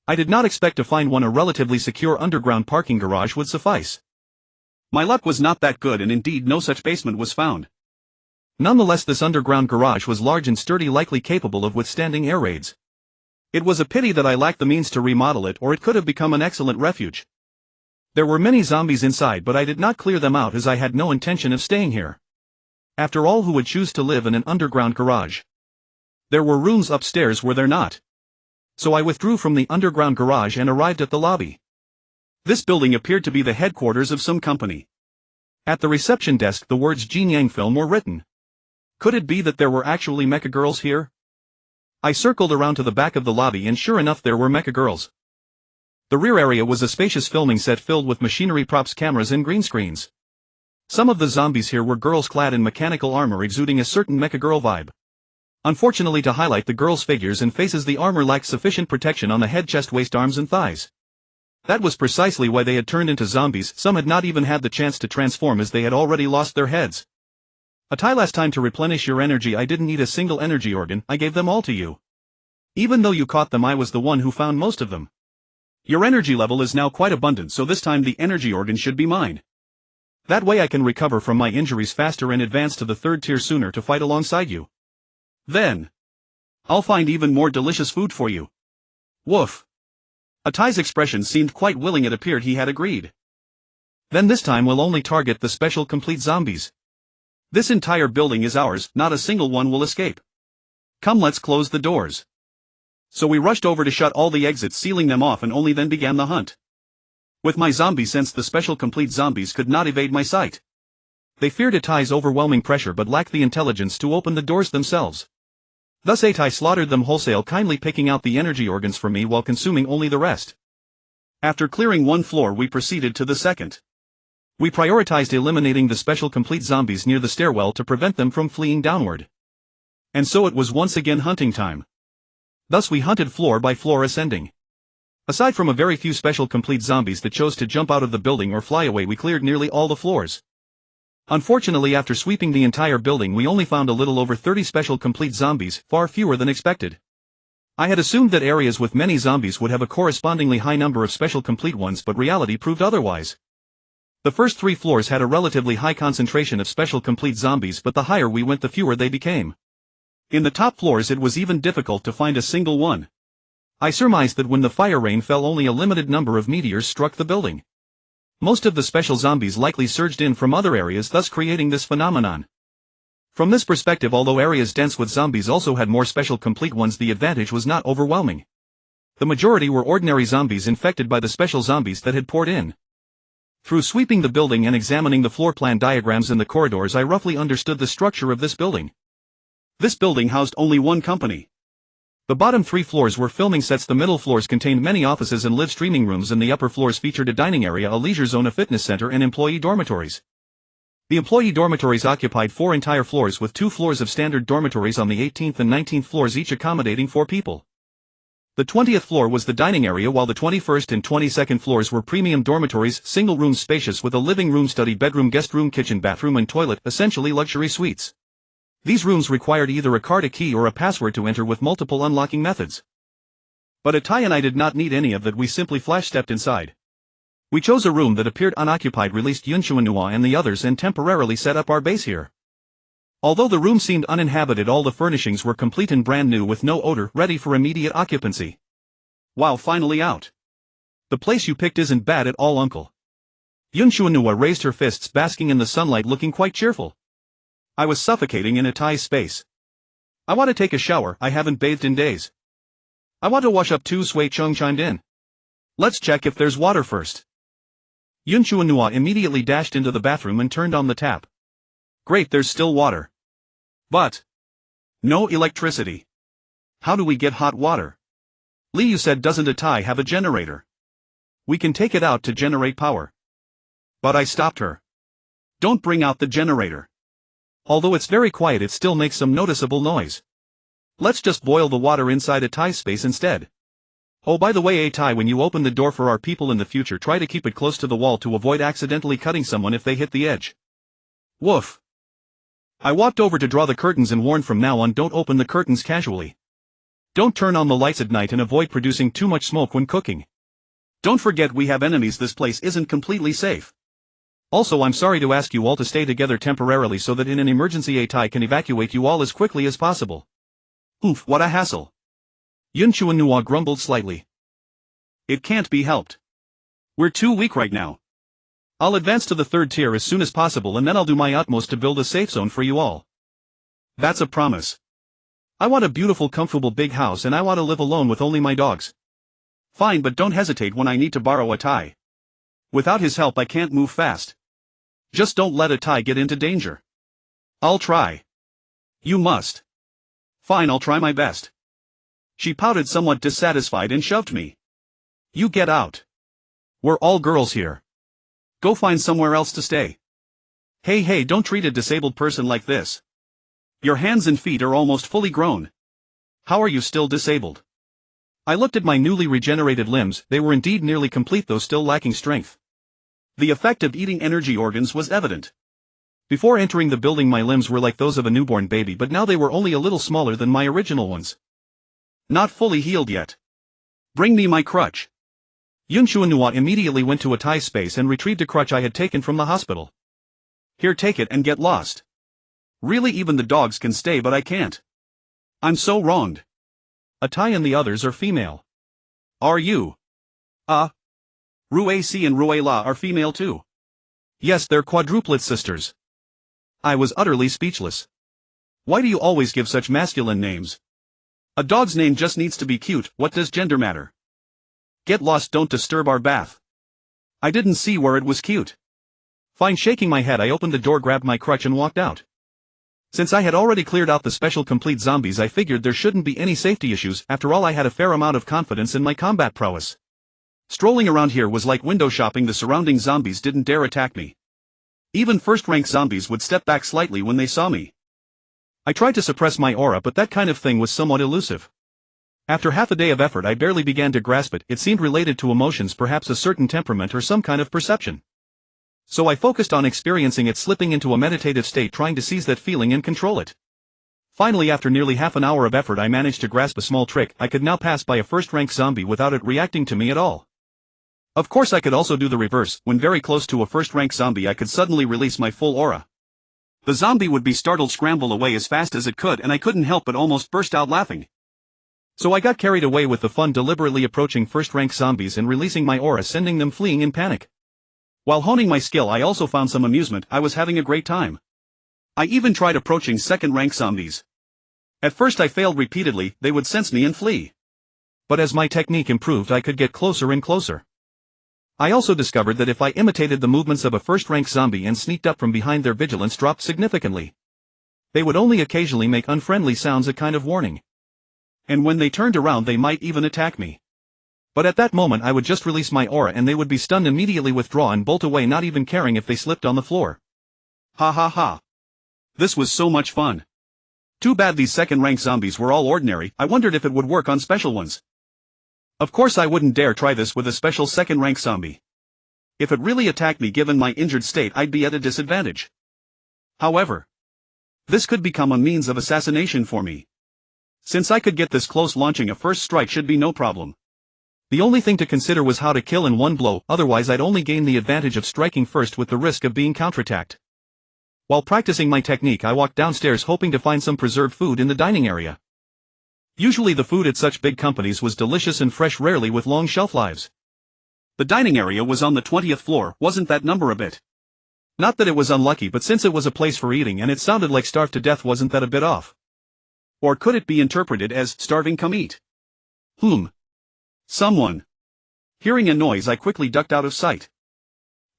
I did not expect to find one. A relatively secure underground parking garage would suffice. My luck was not that good, and indeed no such basement was found. Nonetheless, this underground garage was large and sturdy, likely capable of withstanding air raids. It was a pity that I lacked the means to remodel it, or it could have become an excellent refuge. There were many zombies inside, but I did not clear them out as I had no intention of staying here. After all, who would choose to live in an underground garage? There were rooms upstairs, were there not? So I withdrew from the underground garage and arrived at the lobby. This building appeared to be the headquarters of some company. At the reception desk the words Jin Yang Film were written. Could it be that there were actually mecha girls here? I circled around to the back of the lobby, and sure enough there were mecha girls. The rear area was a spacious filming set filled with machinery, props, cameras and green screens. Some of the zombies here were girls clad in mechanical armor, exuding a certain mecha girl vibe. Unfortunately, to highlight the girls' figures and faces, the armor lacked sufficient protection on the head, chest, waist, arms and thighs. That was precisely why they had turned into zombies. Some had not even had the chance to transform, as they had already lost their heads. Atai, last time to replenish your energy I didn't need a single energy organ, I gave them all to you. Even though you caught them, I was the one who found most of them. Your energy level is now quite abundant, so this time the energy organ should be mine. That way I can recover from my injuries faster and advance to the 3rd tier sooner to fight alongside you. Then I'll find even more delicious food for you. Woof. Atai's expression seemed quite willing. It appeared he had agreed. Then this time we'll only target the special complete zombies. This entire building is ours, not a single one will escape. Come, let's close the doors. So we rushed over to shut all the exits, sealing them off, and only then began the hunt. With my zombie sense, the special complete zombies could not evade my sight. They feared Atai's overwhelming pressure but lacked the intelligence to open the doors themselves. Thus Atai slaughtered them wholesale, kindly picking out the energy organs for me while consuming only the rest. After clearing one floor we proceeded to the second. We prioritized eliminating the special complete zombies near the stairwell to prevent them from fleeing downward. And so it was once again hunting time. Thus we hunted floor by floor, ascending. Aside from a very few special complete zombies that chose to jump out of the building or fly away, we cleared nearly all the floors. Unfortunately, after sweeping the entire building we only found a little over 30 special complete zombies, far fewer than expected. I had assumed that areas with many zombies would have a correspondingly high number of special complete ones, but reality proved otherwise. The first 3 floors had a relatively high concentration of special complete zombies, but the higher we went the fewer they became. In the top floors it was even difficult to find a single one. I surmised that when the fire rain fell only a limited number of meteors struck the building. Most of the special zombies likely surged in from other areas, thus creating this phenomenon. From this perspective, although areas dense with zombies also had more special complete ones, the advantage was not overwhelming. The majority were ordinary zombies infected by the special zombies that had poured in. Through sweeping the building and examining the floor plan diagrams in the corridors, I roughly understood the structure of this building. This building housed only one company. The bottom 3 floors were filming sets, the middle floors contained many offices and live streaming rooms, and the upper floors featured a dining area, a leisure zone, a fitness center, and employee dormitories. The employee dormitories occupied 4 entire floors, with 2 floors of standard dormitories on the 18th and 19th floors, each accommodating 4 people. The 20th floor was the dining area, while the 21st and 22nd floors were premium dormitories, single rooms spacious with a living room, study bedroom, guest room, kitchen, bathroom and toilet, essentially luxury suites. These rooms required either a card, a key or a password to enter, with multiple unlocking methods. But Atai and I did not need any of that, we simply flash-stepped inside. We chose a room that appeared unoccupied, released Yunshuanua and the others, and temporarily set up our base here. Although the room seemed uninhabited, all the furnishings were complete and brand new with no odor, ready for immediate occupancy. Wow, finally out. The place you picked isn't bad at all, uncle. Yunshuanua raised her fists, basking in the sunlight, looking quite cheerful. I was suffocating in Atai's space. I want to take a shower, I haven't bathed in days. I want to wash up too, Sui Chung chimed in. Let's check if there's water first. Yunshuanua immediately dashed into the bathroom and turned on the tap. Great, there's still water. But no electricity. How do we get hot water? Liu said, doesn't Atai have a generator? We can take it out to generate power. But I stopped her. Don't bring out the generator. Although it's very quiet, it still makes some noticeable noise. Let's just boil the water inside Atai's space instead. Oh, by the way, Atai, when you open the door for our people in the future, try to keep it close to the wall to avoid accidentally cutting someone if they hit the edge. Woof. I walked over to draw the curtains and warned, from now on don't open the curtains casually. Don't turn on the lights at night and avoid producing too much smoke when cooking. Don't forget we have enemies, this place isn't completely safe. Also, I'm sorry to ask you all to stay together temporarily so that in an emergency Atai can evacuate you all as quickly as possible. Oof, what a hassle. Yun Chuanhua grumbled slightly. It can't be helped. We're too weak right now. I'll advance to the 3rd tier as soon as possible and then I'll do my utmost to build a safe zone for you all. That's a promise. I want a beautiful, comfortable big house and I want to live alone with only my dogs. Fine, but don't hesitate when I need to borrow Atai. Without his help I can't move fast. Just don't let Atai get into danger. I'll try. You must. Fine, I'll try my best. She pouted, somewhat dissatisfied, and shoved me. You get out. We're all girls here. Go find somewhere else to stay. Hey, don't treat a disabled person like this. Your hands and feet are almost fully grown. How are you still disabled? I looked at my newly regenerated limbs, they were indeed nearly complete though still lacking strength. The effect of eating energy organs was evident. Before entering the building my limbs were like those of a newborn baby, but now they were only a little smaller than my original ones. Not fully healed yet. Bring me my crutch. Yun Chuanhua immediately went to Atai's space and retrieved a crutch I had taken from the hospital. Here, take it and get lost. Really, even the dogs can stay but I can't. I'm so wronged. Atai and the others are female. Are you? Rue C and Rue La are female too. Yes, they're quadruplet sisters. I was utterly speechless. Why do you always give such masculine names? A dog's name just needs to be cute, what does gender matter? Get lost, don't disturb our bath. I didn't see where it was cute. Fine, shaking my head I opened the door, grabbed my crutch and walked out. Since I had already cleared out the special complete zombies I figured there shouldn't be any safety issues, after all I had a fair amount of confidence in my combat prowess. Strolling around here was like window shopping, the surrounding zombies didn't dare attack me. Even first-rank zombies would step back slightly when they saw me. I tried to suppress my aura but that kind of thing was somewhat elusive. After half a day of effort I barely began to grasp it, it seemed related to emotions, perhaps a certain temperament or some kind of perception. So I focused on experiencing it, slipping into a meditative state, trying to seize that feeling and control it. Finally, after nearly half an hour of effort I managed to grasp a small trick. I could now pass by a first-rank zombie without it reacting to me at all. Of course I could also do the reverse. When very close to a first-rank zombie I could suddenly release my full aura. The zombie would be startled, scramble away as fast as it could, and I couldn't help but almost burst out laughing. So I got carried away with the fun, deliberately approaching first-rank zombies and releasing my aura, sending them fleeing in panic. While honing my skill I also found some amusement. I was having a great time. I even tried approaching second-rank zombies. At first I failed repeatedly, they would sense me and flee. But as my technique improved I could get closer and closer. I also discovered that if I imitated the movements of a first-rank zombie and sneaked up from behind, their vigilance dropped significantly. They would only occasionally make unfriendly sounds, a kind of warning. And when they turned around they might even attack me. But at that moment I would just release my aura and they would be stunned, immediately withdraw and bolt away, not even caring if they slipped on the floor. Ha ha ha. This was so much fun. Too bad these second-rank zombies were all ordinary. I wondered if it would work on special ones. Of course I wouldn't dare try this with a special second-rank zombie. If it really attacked me, given my injured state, I'd be at a disadvantage. However, this could become a means of assassination for me. Since I could get this close, launching a first strike should be no problem. The only thing to consider was how to kill in one blow, otherwise I'd only gain the advantage of striking first with the risk of being counterattacked. While practicing my technique I walked downstairs, hoping to find some preserved food in the dining area. Usually the food at such big companies was delicious and fresh, rarely with long shelf lives. The dining area was on the 20th floor, wasn't that number a bit? Not that it was unlucky, but since it was a place for eating and it sounded like starved to death, wasn't that a bit off? Or could it be interpreted as starving come eat? Someone. Hearing a noise I quickly ducked out of sight.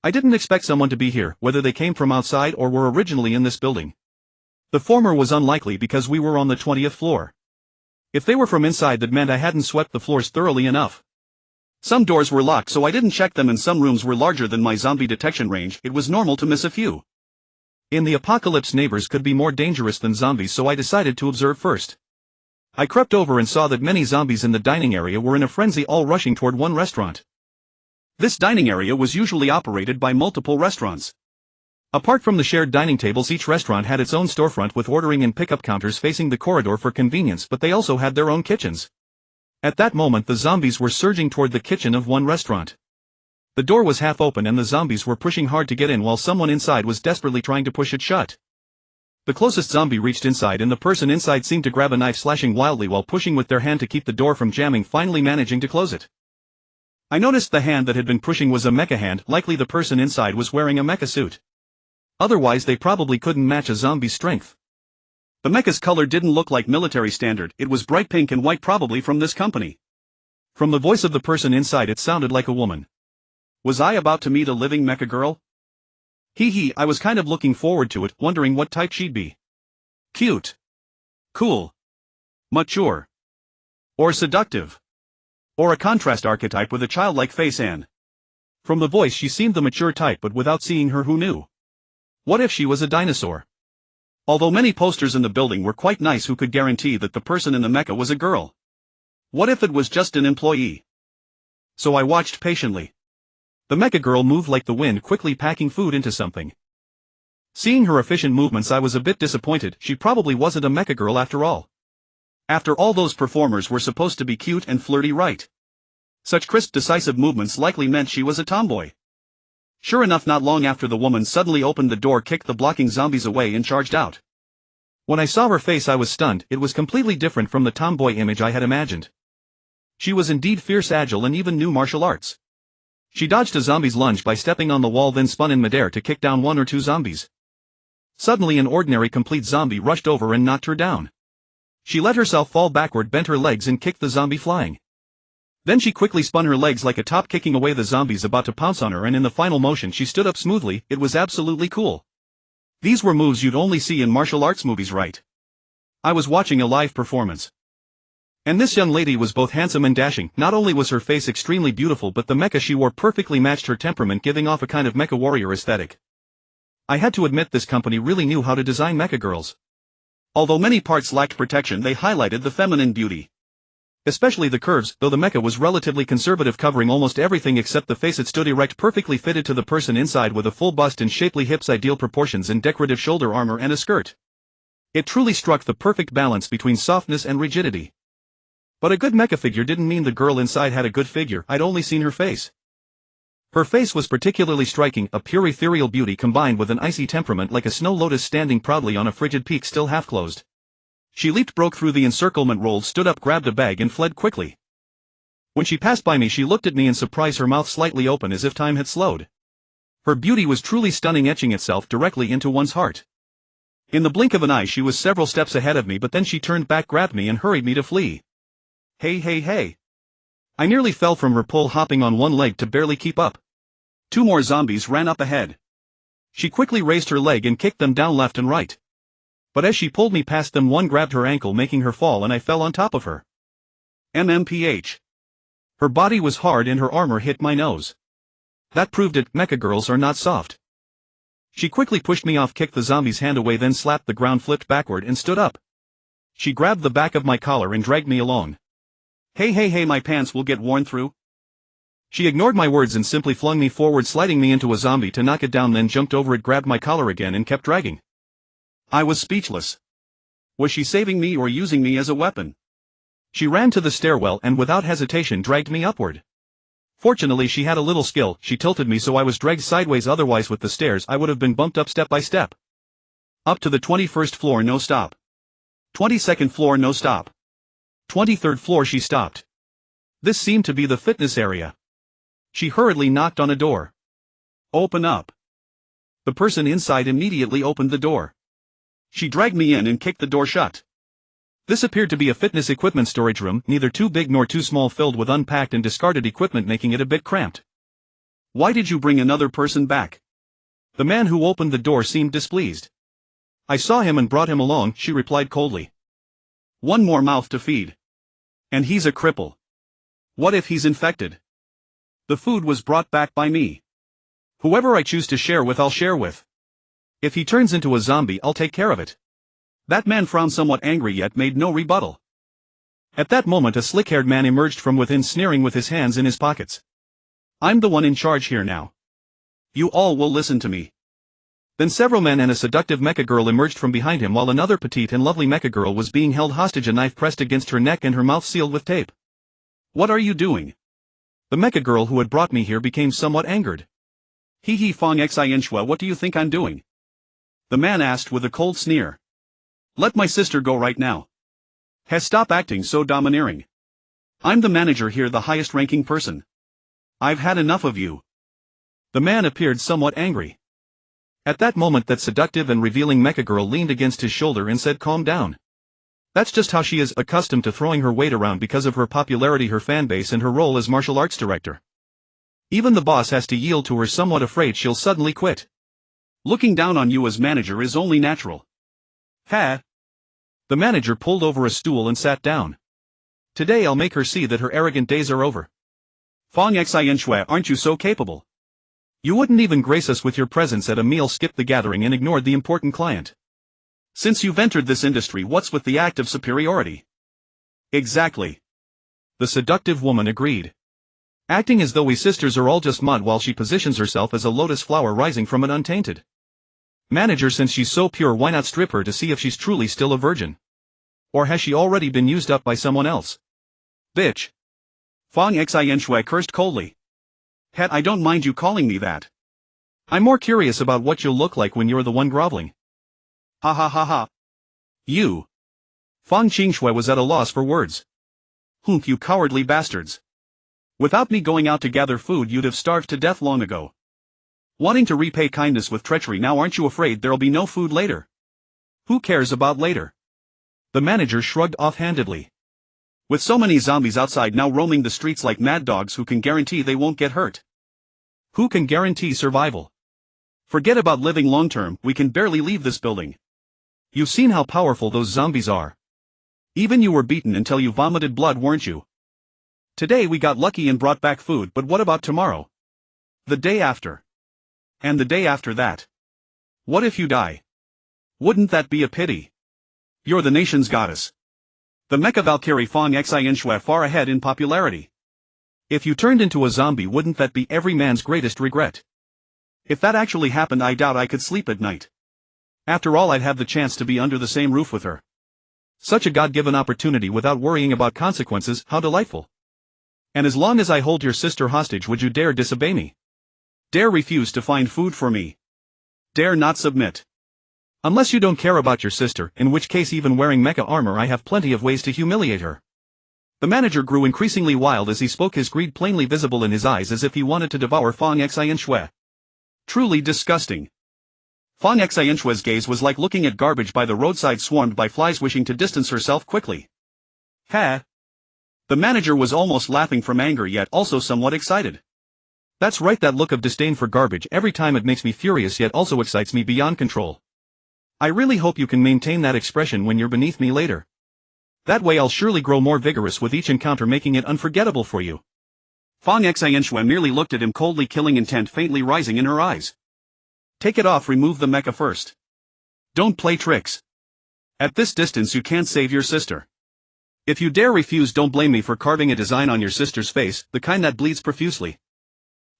I didn't expect someone to be here, whether they came from outside or were originally in this building. The former was unlikely because we were on the 20th floor. If they were from inside, that meant I hadn't swept the floors thoroughly enough. Some doors were locked so I didn't check them, and some rooms were larger than my zombie detection range. It was normal to miss a few. In the apocalypse neighbors could be more dangerous than zombies, so I decided to observe first. I crept over and saw that many zombies in the dining area were in a frenzy, all rushing toward one restaurant. This dining area was usually operated by multiple restaurants. Apart from the shared dining tables, each restaurant had its own storefront with ordering and pickup counters facing the corridor for convenience, but they also had their own kitchens. At that moment the zombies were surging toward the kitchen of one restaurant. The door was half open and the zombies were pushing hard to get in while someone inside was desperately trying to push it shut. The closest zombie reached inside and the person inside seemed to grab a knife, slashing wildly while pushing with their hand to keep the door from jamming, finally managing to close it. I noticed the hand that had been pushing was a mecha hand, likely the person inside was wearing a mecha suit. Otherwise they probably couldn't match a zombie's strength. The mecha's color didn't look like military standard, it was bright pink and white, probably from this company. From the voice of the person inside it sounded like a woman. Was I about to meet a living mecha girl? I was kind of looking forward to it, wondering what type she'd be. Cute. Cool. Mature. Or seductive. Or a contrast archetype with a childlike face. And from the voice she seemed the mature type, but without seeing her, who knew? What if she was a dinosaur? Although many posters in the building were quite nice, who could guarantee that the person in the mecha was a girl? What if it was just an employee? So I watched patiently. The mecha girl moved like the wind, quickly packing food into something. Seeing her efficient movements I was a bit disappointed. She probably wasn't a mecha girl after all. After all, those performers were supposed to be cute and flirty, right? Such crisp, decisive movements likely meant she was a tomboy. Sure enough, not long after, the woman suddenly opened the door, kicked the blocking zombies away and charged out. When I saw her face I was stunned. It was completely different from the tomboy image I had imagined. She was indeed fierce, agile, and even knew martial arts. She dodged a zombie's lunge by stepping on the wall, then spun in midair to kick down one or two zombies. Suddenly an ordinary complete zombie rushed over and knocked her down. She let herself fall backward, bent her legs and kicked the zombie flying. Then she quickly spun her legs like a top, kicking away the zombies about to pounce on her, and in the final motion she stood up smoothly. It was absolutely cool. These were moves you'd only see in martial arts movies, right? I was watching a live performance. And this young lady was both handsome and dashing. Not only was her face extremely beautiful, but the mecha she wore perfectly matched her temperament, giving off a kind of mecha warrior aesthetic. I had to admit, this company really knew how to design mecha girls. Although many parts lacked protection, they highlighted the feminine beauty. Especially the curves, though the mecha was relatively conservative, covering almost everything except the face. It stood erect, perfectly fitted to the person inside, with a full bust and shapely hips, ideal proportions, and decorative shoulder armor and a skirt. It truly struck the perfect balance between softness and rigidity. But a good mecha figure didn't mean the girl inside had a good figure. I'd only seen her face. Her face was particularly striking, a pure ethereal beauty combined with an icy temperament, like a snow lotus standing proudly on a frigid peak still half closed. She leaped, broke through the encirclement, rolled, stood up, grabbed a bag and fled quickly. When she passed by me she looked at me in surprise, her mouth slightly open as if time had slowed. Her beauty was truly stunning, etching itself directly into one's heart. In the blink of an eye she was several steps ahead of me, but then she turned back, grabbed me and hurried me to flee. Hey. I nearly fell from her pull, hopping on one leg to barely keep up. Two more zombies ran up ahead. She quickly raised her leg and kicked them down left and right. But as she pulled me past them, one grabbed her ankle, making her fall, and I fell on top of her. MMPH. Her body was hard and her armor hit my nose. That proved it, mecha girls are not soft. She quickly pushed me off, kicked the zombie's hand away, then slapped the ground, flipped backward and stood up. She grabbed the back of my collar and dragged me along. Hey, my pants will get worn through. She ignored my words and simply flung me forward, sliding me into a zombie to knock it down, then jumped over it, grabbed my collar again and kept dragging. I was speechless. Was she saving me or using me as a weapon? She ran to the stairwell and without hesitation dragged me upward. Fortunately she had a little skill, she tilted me so I was dragged sideways, otherwise with the stairs I would have been bumped up step by step. Up to the 21st floor, no stop. 22nd floor, no stop. 23rd floor, she stopped. This seemed to be the fitness area. She hurriedly knocked on a door. Open up. The person inside immediately opened the door. She dragged me in and kicked the door shut. This appeared to be a fitness equipment storage room, neither too big nor too small, filled with unpacked and discarded equipment, making it a bit cramped. Why did you bring another person back? The man who opened the door seemed displeased. I saw him and brought him along, she replied coldly. One more mouth to feed. And he's a cripple. What if he's infected? The food was brought back by me. Whoever I choose to share with, I'll share with. If he turns into a zombie, I'll take care of it. That man frowned, somewhat angry, yet made no rebuttal. At that moment a slick-haired man emerged from within, sneering with his hands in his pockets. I'm the one in charge here now. You all will listen to me. Then several men and a seductive mecha girl emerged from behind him while another petite and lovely mecha girl was being held hostage, a knife pressed against her neck and her mouth sealed with tape. What are you doing? The mecha girl who had brought me here became somewhat angered. Hee Fong Xinshua, what do you think I'm doing? The man asked with a cold sneer. Let my sister go right now. Stop acting so domineering. I'm the manager here, the highest ranking person. I've had enough of you. The man appeared somewhat angry. At that moment that seductive and revealing mecha girl leaned against his shoulder and said, calm down. That's just how she is, accustomed to throwing her weight around because of her popularity, her fanbase, and her role as martial arts director. Even the boss has to yield to her, somewhat afraid she'll suddenly quit. Looking down on you as manager is only natural. Ha! The manager pulled over a stool and sat down. Today I'll make her see that her arrogant days are over. Fong Xinshua, aren't you so capable? You wouldn't even grace us with your presence at a meal, skipped the gathering and ignored the important client. Since you've entered this industry, what's with the act of superiority? Exactly. The seductive woman agreed. Acting as though we sisters are all just mud while she positions herself as a lotus flower rising from an untainted. Manager, since she's so pure, why not strip her to see if she's truly still a virgin? Or has she already been used up by someone else? Bitch. Fong Xinshua cursed coldly. I don't mind you calling me that. I'm more curious about what you'll look like when you're the one groveling. Ha ha ha ha. You. Fong Xinshua was at a loss for words. You cowardly bastards. Without me going out to gather food, you'd have starved to death long ago. Wanting to repay kindness with treachery, now aren't you afraid there'll be no food later? Who cares about later? The manager shrugged offhandedly. With so many zombies outside now roaming the streets like mad dogs, who can guarantee they won't get hurt? Who can guarantee survival? Forget about living long term, we can barely leave this building. You've seen how powerful those zombies are. Even you were beaten until you vomited blood, weren't you? Today we got lucky and brought back food, but what about tomorrow? The day after? And the day after that? What if you die? Wouldn't that be a pity? You're the nation's goddess. The Mecha Valkyrie Fong Xinshua, far ahead in popularity. If you turned into a zombie, wouldn't that be every man's greatest regret? If that actually happened, I doubt I could sleep at night. After all, I'd have the chance to be under the same roof with her. Such a God-given opportunity without worrying about consequences, how delightful. And as long as I hold your sister hostage, would you dare disobey me? Dare refuse to find food for me? Dare not submit? Unless you don't care about your sister, in which case even wearing mecha armor I have plenty of ways to humiliate her. The manager grew increasingly wild as he spoke, his greed plainly visible in his eyes, as if he wanted to devour Fong Xinshua. Truly disgusting. Fong Xinshua's gaze was like looking at garbage by the roadside, swarmed by flies, wishing to distance herself quickly. Ha! The manager was almost laughing from anger, yet also somewhat excited. That's right, that look of disdain for garbage every time, it makes me furious yet also excites me beyond control. I really hope you can maintain that expression when you're beneath me later. That way I'll surely grow more vigorous with each encounter, making it unforgettable for you. Fong Xinshua merely looked at him coldly, killing intent faintly rising in her eyes. Take it off, remove the mecha first. Don't play tricks. At this distance you can't save your sister. If you dare refuse, don't blame me for carving a design on your sister's face, the kind that bleeds profusely.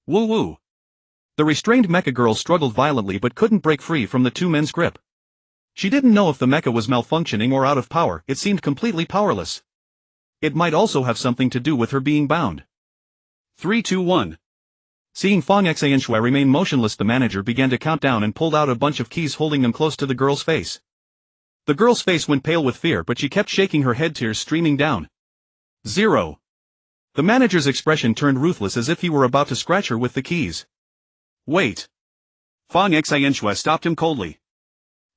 Woo woo. The restrained mecha girl struggled violently but couldn't break free from the two men's grip. She didn't know if the mecha was malfunctioning or out of power, it seemed completely powerless. It might also have something to do with her being bound. 3, 2, 1. Seeing Fong Xinshua remain motionless, the manager began to count down and pulled out a bunch of keys, holding them close to the girl's face. The girl's face went pale with fear, but she kept shaking her head, tears streaming down. 0. The manager's expression turned ruthless, as if he were about to scratch her with the keys. Wait. Fong Xinshua stopped him coldly.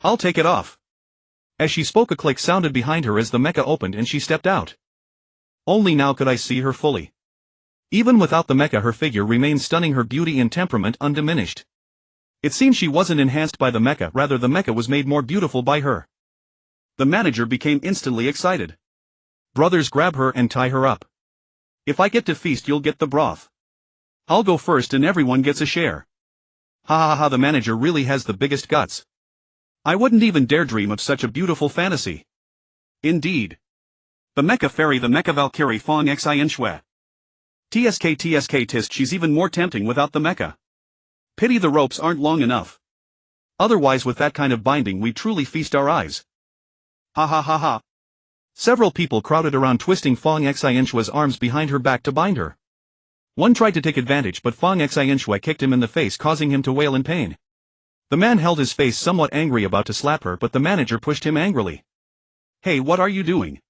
I'll take it off. As she spoke, a click sounded behind her as the mecha opened and she stepped out. Only now could I see her fully. Even without the mecha, her figure remained stunning, her beauty and temperament undiminished. It seemed she wasn't enhanced by the mecha, rather the mecha was made more beautiful by her. The manager became instantly excited. Brothers, grab her and tie her up. If I get to feast, you'll get the broth. I'll go first and everyone gets a share. Ha ha ha, the manager really has the biggest guts. I wouldn't even dare dream of such a beautiful fantasy. Indeed. The mecha fairy, the Mecha Valkyrie Fong Xinshua. TSK tisk, she's even more tempting without the mecha. Pity the ropes aren't long enough. Otherwise with that kind of binding we truly feast our eyes. Ha ha ha ha. Several people crowded around twisting Fong Xianxue's arms behind her back to bind her. One tried to take advantage but Fong Xianxue kicked him in the face causing him to wail in pain. The man held his face somewhat angry about to slap her but the manager pushed him angrily. Hey, what are you doing?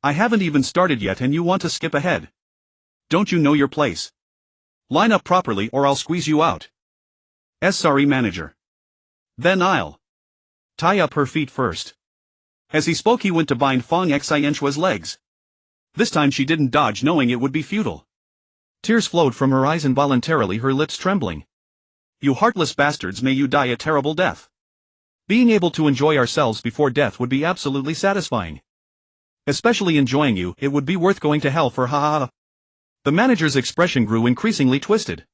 I haven't even started yet and you want to skip ahead. Don't you know your place? Line up properly or I'll squeeze you out. Sorry manager. Then I'll tie up her feet first. As he spoke he went to bind Fong Xianxue's legs. This time she didn't dodge knowing it would be futile. Tears flowed from her eyes involuntarily, her lips trembling. You heartless bastards, may you die a terrible death. Being able to enjoy ourselves before death would be absolutely satisfying. Especially enjoying you, it would be worth going to hell for, ha ha ha. The manager's expression grew increasingly twisted.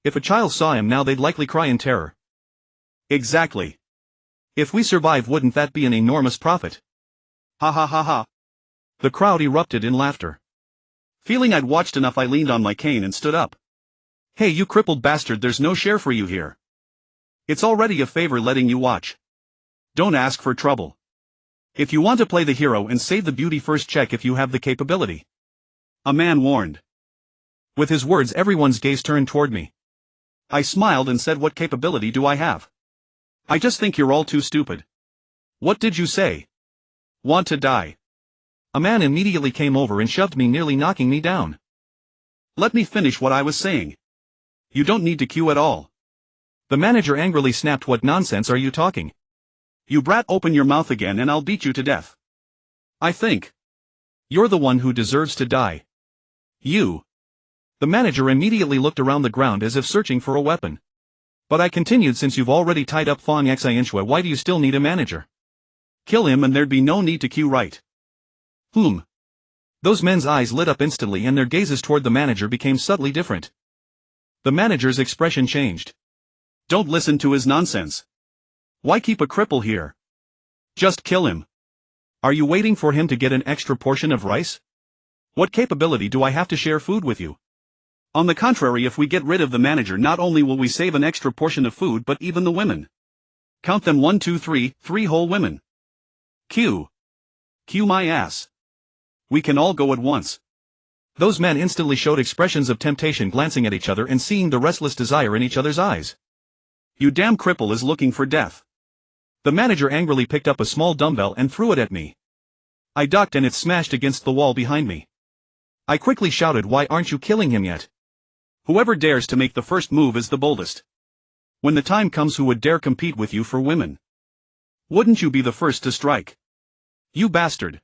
If a child saw him now they'd likely cry in terror. Exactly. If we survive wouldn't that be an enormous profit? Ha ha ha ha. The crowd erupted in laughter. Feeling I'd watched enough I leaned on my cane and stood up. Hey you crippled bastard, there's no share for you here. It's already a favor letting you watch. Don't ask for trouble. If you want to play the hero and save the beauty first check if you have the capability. A man warned. With his words everyone's gaze turned toward me. I smiled and said, what capability do I have? I just think you're all too stupid. What did you say? Want to die? A man immediately came over and shoved me, nearly knocking me down. Let me finish what I was saying. You don't need to queue at all. The manager angrily snapped, what nonsense are you talking? You brat, open your mouth again and I'll beat you to death. I think you're the one who deserves to die. You. The manager immediately looked around the ground as if searching for a weapon. But I continued, since you've already tied up Fong Xianxue, why do you still need a manager? Kill him and there'd be no need to queue, right? Those men's eyes lit up instantly and their gazes toward the manager became subtly different. The manager's expression changed. Don't listen to his nonsense. Why keep a cripple here? Just kill him. Are you waiting for him to get an extra portion of rice? What capability do I have to share food with you? On the contrary, if we get rid of the manager, not only will we save an extra portion of food but even the women. Count them, 1 2 3, 3 whole women. Q my ass. We can all go at once. Those men instantly showed expressions of temptation, glancing at each other and seeing the restless desire in each other's eyes. You damn cripple is looking for death. The manager angrily picked up a small dumbbell and threw it at me. I ducked and it smashed against the wall behind me. I quickly shouted, why aren't you killing him yet? Whoever dares to make the first move is the boldest. When the time comes, who would dare compete with you for women? Wouldn't you be the first to strike? You bastard.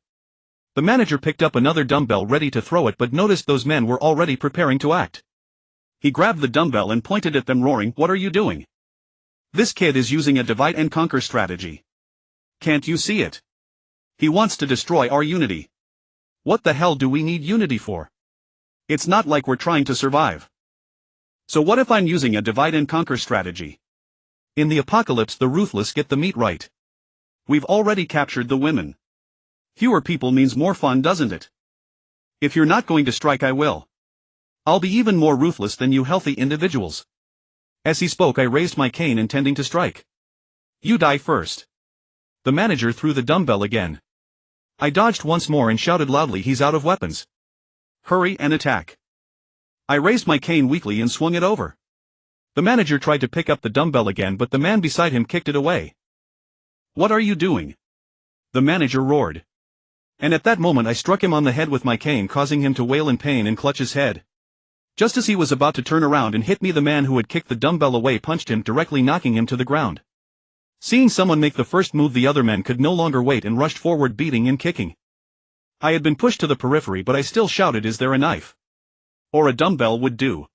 The manager picked up another dumbbell ready to throw it but noticed those men were already preparing to act. He grabbed the dumbbell and pointed at them, roaring, what are you doing? This kid is using a divide and conquer strategy. Can't you see it? He wants to destroy our unity. What the hell do we need unity for? It's not like we're trying to survive. So what if I'm using a divide and conquer strategy? In the apocalypse the ruthless get the meat right. We've already captured the women. Fewer people means more fun, doesn't it? If you're not going to strike, I will. I'll be even more ruthless than you healthy individuals. As he spoke I raised my cane intending to strike. You die first. The manager threw the dumbbell again. I dodged once more and shouted loudly, he's out of weapons. Hurry and attack. I raised my cane weakly and swung it over. The manager tried to pick up the dumbbell again but the man beside him kicked it away. What are you doing? The manager roared. And at that moment I struck him on the head with my cane, causing him to wail in pain and clutch his head. Just as he was about to turn around and hit me, the man who had kicked the dumbbell away punched him, directly knocking him to the ground. Seeing someone make the first move, the other men could no longer wait and rushed forward, beating and kicking. I had been pushed to the periphery but I still shouted, is there a knife? Or a dumbbell would do.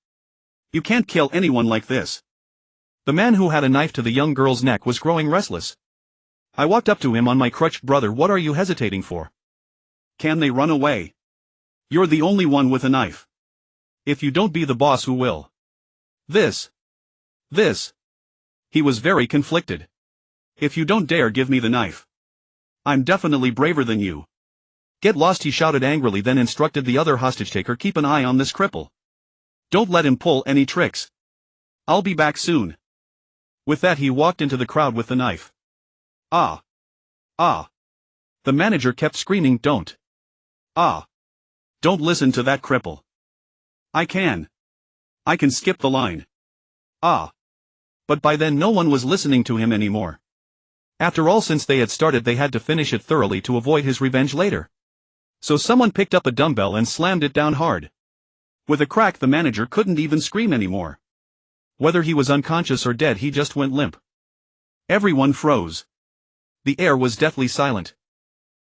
You can't kill anyone like this. The man who had a knife to the young girl's neck was growing restless. I walked up to him on my crutch. Brother, what are you hesitating for? Can they run away? You're the only one with a knife. If you don't be the boss, who will? This. He was very conflicted. If you don't dare give me the knife. I'm definitely braver than you. Get lost, he shouted angrily, then instructed the other hostage taker, keep an eye on this cripple. Don't let him pull any tricks. I'll be back soon. With that he walked into the crowd with the knife. Ah! Ah! The manager kept screaming, don't. Ah! Don't listen to that cripple. I can skip the line. Ah! But by then no one was listening to him anymore. After all, since they had started they had to finish it thoroughly to avoid his revenge later. So someone picked up a dumbbell and slammed it down hard. With a crack, the manager couldn't even scream anymore. Whether he was unconscious or dead, he just went limp. Everyone froze. The air was deathly silent.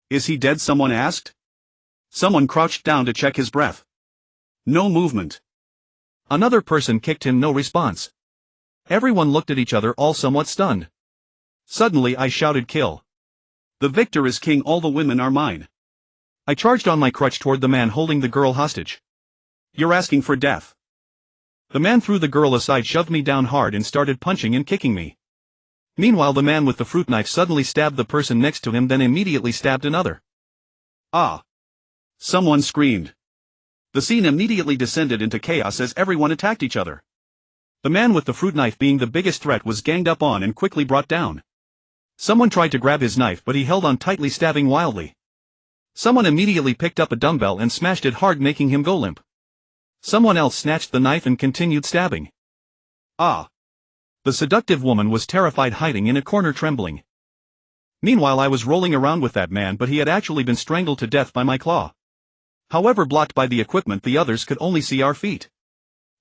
Is he dead? Someone asked. Someone crouched down to check his breath. No movement. Another person kicked him, no response. Everyone looked at each other, all somewhat stunned. Suddenly I shouted, kill. The victor is king, all the women are mine. I charged on my crutch toward the man holding the girl hostage. You're asking for death. The man threw the girl aside, shoved me down hard and started punching and kicking me. Meanwhile the man with the fruit knife suddenly stabbed the person next to him, then immediately stabbed another. Ah! Someone screamed. The scene immediately descended into chaos as everyone attacked each other. The man with the fruit knife, being the biggest threat, was ganged up on and quickly brought down. Someone tried to grab his knife, but he held on tightly, stabbing wildly. Someone immediately picked up a dumbbell and smashed it hard, making him go limp. Someone else snatched the knife and continued stabbing. Ah! The seductive woman was terrified, hiding in a corner, trembling. Meanwhile I was rolling around with that man, but he had actually been strangled to death by my claw. However, blocked by the equipment, the others could only see our feet.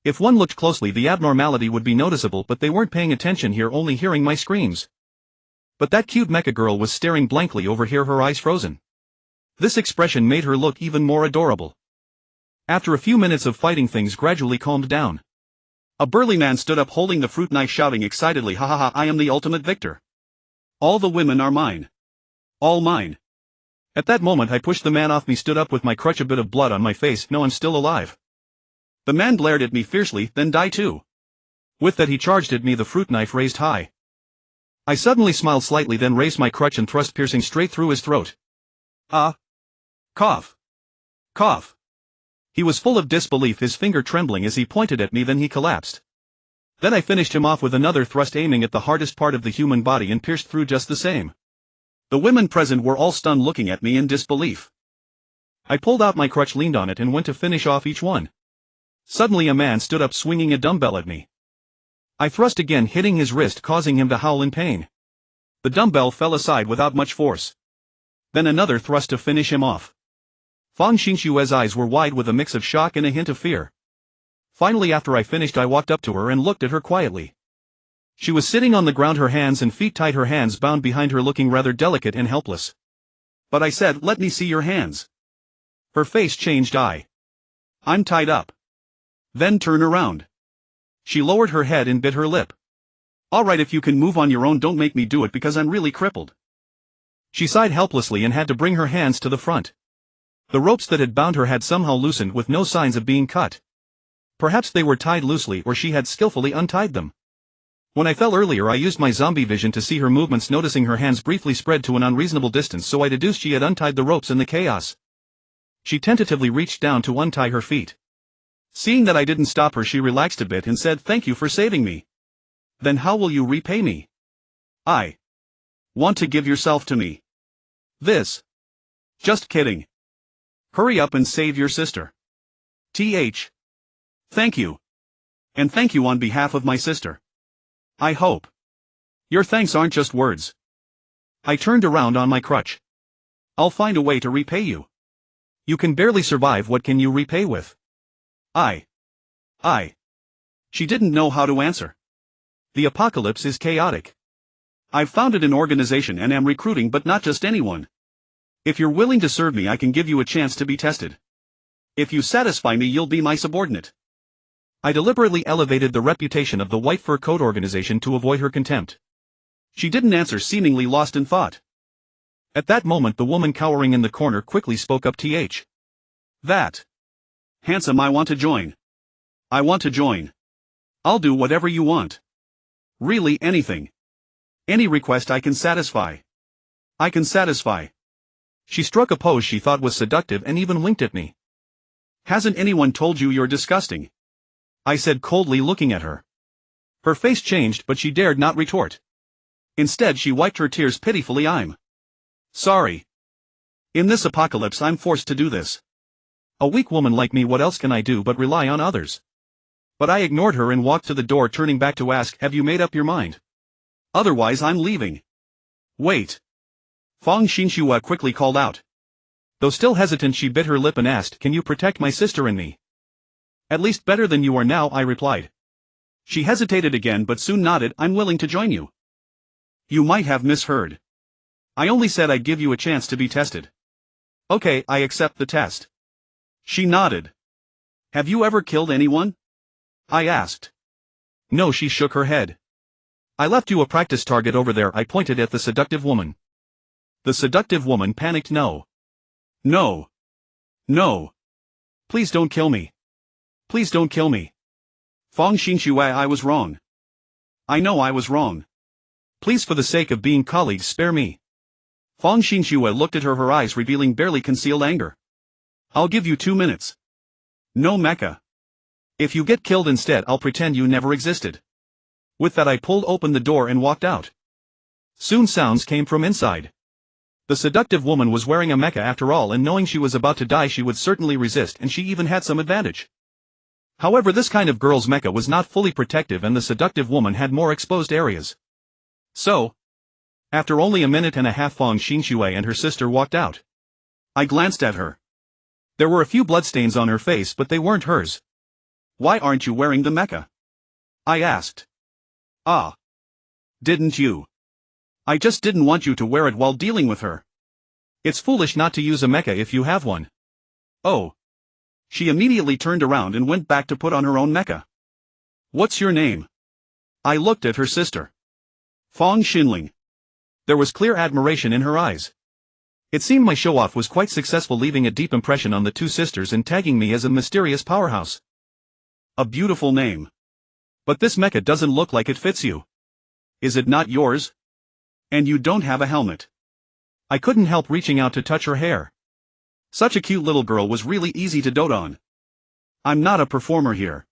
If one looked closely, the abnormality would be noticeable, but they weren't paying attention here, only hearing my screams. But that cute mecha girl was staring blankly over here, her eyes frozen. This expression made her look even more adorable. After a few minutes of fighting, things gradually calmed down. A burly man stood up holding the fruit knife, shouting excitedly, ha ha ha, I am the ultimate victor. All the women are mine. All mine. At that moment I pushed the man off me, stood up with my crutch, a bit of blood on my face. No, I'm still alive. The man glared at me fiercely, then die too. With that he charged at me, the fruit knife raised high. I suddenly smiled slightly, then raised my crutch and thrust, piercing straight through his throat. Ah! Cough! Cough! He was full of disbelief, his finger trembling as he pointed at me, then he collapsed. Then I finished him off with another thrust, aiming at the hardest part of the human body, and pierced through just the same. The women present were all stunned, looking at me in disbelief. I pulled out my crutch, leaned on it, and went to finish off each one. Suddenly a man stood up swinging a dumbbell at me. I thrust again, hitting his wrist, causing him to howl in pain. The dumbbell fell aside without much force. Then another thrust to finish him off. Fang Xingxue's eyes were wide with a mix of shock and a hint of fear. Finally, after I finished, I walked up to her and looked at her quietly. She was sitting on the ground, her hands and feet tied, her hands bound behind her, looking rather delicate and helpless. But I said, let me see your hands. Her face changed. I'm tied up. Then turn around. She lowered her head and bit her lip. All right, if you can move on your own, don't make me do it because I'm really crippled. She sighed helplessly and had to bring her hands to the front. The ropes that had bound her had somehow loosened with no signs of being cut. Perhaps they were tied loosely, or she had skillfully untied them. When I fell earlier, I used my zombie vision to see her movements, noticing her hands briefly spread to an unreasonable distance, so I deduced she had untied the ropes in the chaos. She tentatively reached down to untie her feet. Seeing that I didn't stop her, she relaxed a bit and said, thank you for saving me. Then how will you repay me? I want to give yourself to me. This. Just kidding. Hurry up and save your sister. Thank you. And thank you on behalf of my sister. I hope your thanks aren't just words. I turned around on my crutch. I'll find a way to repay you. You can barely survive, what can you repay with? She didn't know how to answer. The apocalypse is chaotic. I've founded an organization and am recruiting, but not just anyone. If you're willing to serve me, I can give you a chance to be tested. If you satisfy me, you'll be my subordinate. I deliberately elevated the reputation of the White Fur Coat organization to avoid her contempt. She didn't answer, seemingly lost in thought. At that moment, the woman cowering in the corner quickly spoke up. That. Handsome, I want to join. I want to join. I'll do whatever you want. Really, anything. Any request I can satisfy. I can satisfy. She struck a pose she thought was seductive and even winked at me. Hasn't anyone told you you're disgusting? I said coldly, looking at her. Her face changed but she dared not retort. Instead she wiped her tears pitifully. I'm sorry. In this apocalypse I'm forced to do this. A weak woman like me, what else can I do but rely on others? But I ignored her and walked to the door, turning back to ask, have you made up your mind? Otherwise I'm leaving. Wait. Fang Xinxue quickly called out. Though still hesitant she bit her lip and asked, can you protect my sister and me? At least better than you are now, I replied. She hesitated again but soon nodded, I'm willing to join you. You might have misheard. I only said I'd give you a chance to be tested. Okay, I accept the test. She nodded. Have you ever killed anyone? I asked. No, she shook her head. I left you a practice target over there, I pointed at the seductive woman. The seductive woman panicked. No. No. No. Please don't kill me. Please don't kill me. Fang Xinxue, I was wrong. I know I was wrong. Please, for the sake of being colleagues, spare me. Fang Xinxue looked at her, her eyes revealing barely concealed anger. I'll give you 2 minutes. No, Mecha. If you get killed instead, I'll pretend you never existed. With that I pulled open the door and walked out. Soon sounds came from inside. The seductive woman was wearing a mecha after all, and knowing she was about to die she would certainly resist, and she even had some advantage. However, this kind of girl's mecha was not fully protective and the seductive woman had more exposed areas. So, after only a minute and a half, Fang Xinxue and her sister walked out. I glanced at her. There were a few bloodstains on her face but they weren't hers. Why aren't you wearing the mecha? I asked. Ah. Didn't you? I just didn't want you to wear it while dealing with her. It's foolish not to use a mecha if you have one. Oh. She immediately turned around and went back to put on her own mecha. What's your name? I looked at her sister. Fang Xinling. There was clear admiration in her eyes. It seemed my show-off was quite successful, leaving a deep impression on the two sisters and tagging me as a mysterious powerhouse. A beautiful name. But this mecha doesn't look like it fits you. Is it not yours? And you don't have a helmet. I couldn't help reaching out to touch her hair. Such a cute little girl was really easy to dote on. I'm not a performer here.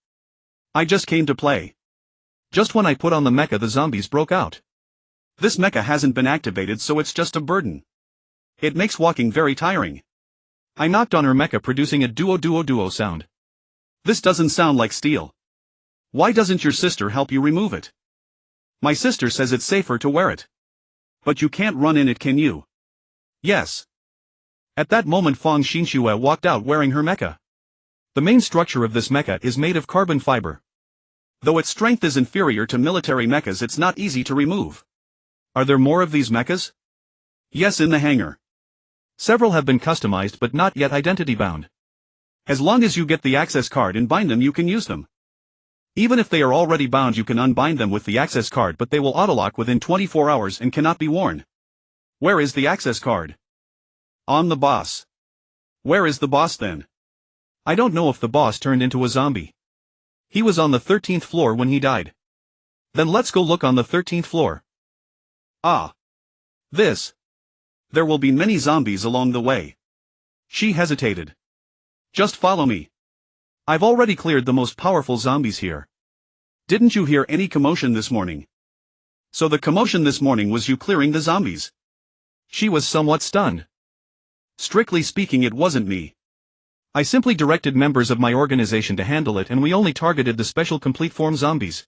I just came to play. Just when I put on the mecha, the zombies broke out. This mecha hasn't been activated, so it's just a burden. It makes walking very tiring. I knocked on her mecha, producing a duo sound. This doesn't sound like steel. Why doesn't your sister help you remove it? My sister says it's safer to wear it. But you can't run in it, can you? Yes. At that moment Fang Xinxue walked out wearing her mecha. The main structure of this mecha is made of carbon fiber. Though its strength is inferior to military mechas, it's not easy to remove. Are there more of these mechas? Yes, in the hangar. Several have been customized but not yet identity bound. As long as you get the access card and bind them, you can use them. Even if they are already bound, you can unbind them with the access card, but they will autolock within 24 hours and cannot be worn. Where is the access card? On the boss. Where is the boss then? I don't know if the boss turned into a zombie. He was on the 13th floor when he died. Then let's go look on the 13th floor. Ah. This. There will be many zombies along the way. She hesitated. Just follow me. I've already cleared the most powerful zombies here. Didn't you hear any commotion this morning? So the commotion this morning was you clearing the zombies. She was somewhat stunned. Strictly speaking, it wasn't me. I simply directed members of my organization to handle it, and we only targeted the special complete form zombies.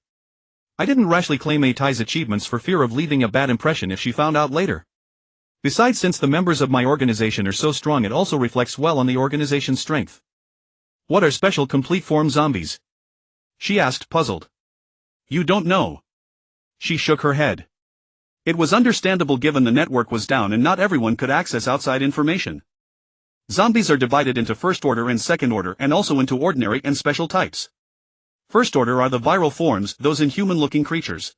I didn't rashly claim Atai's achievements for fear of leaving a bad impression if she found out later. Besides, since the members of my organization are so strong, it also reflects well on the organization's strength. What are special complete form zombies? She asked, puzzled. You don't know? She shook her head. It was understandable given the network was down and not everyone could access outside information. Zombies are divided into first order and second order, and also into ordinary and special types. First order are the viral forms, those inhuman-looking creatures.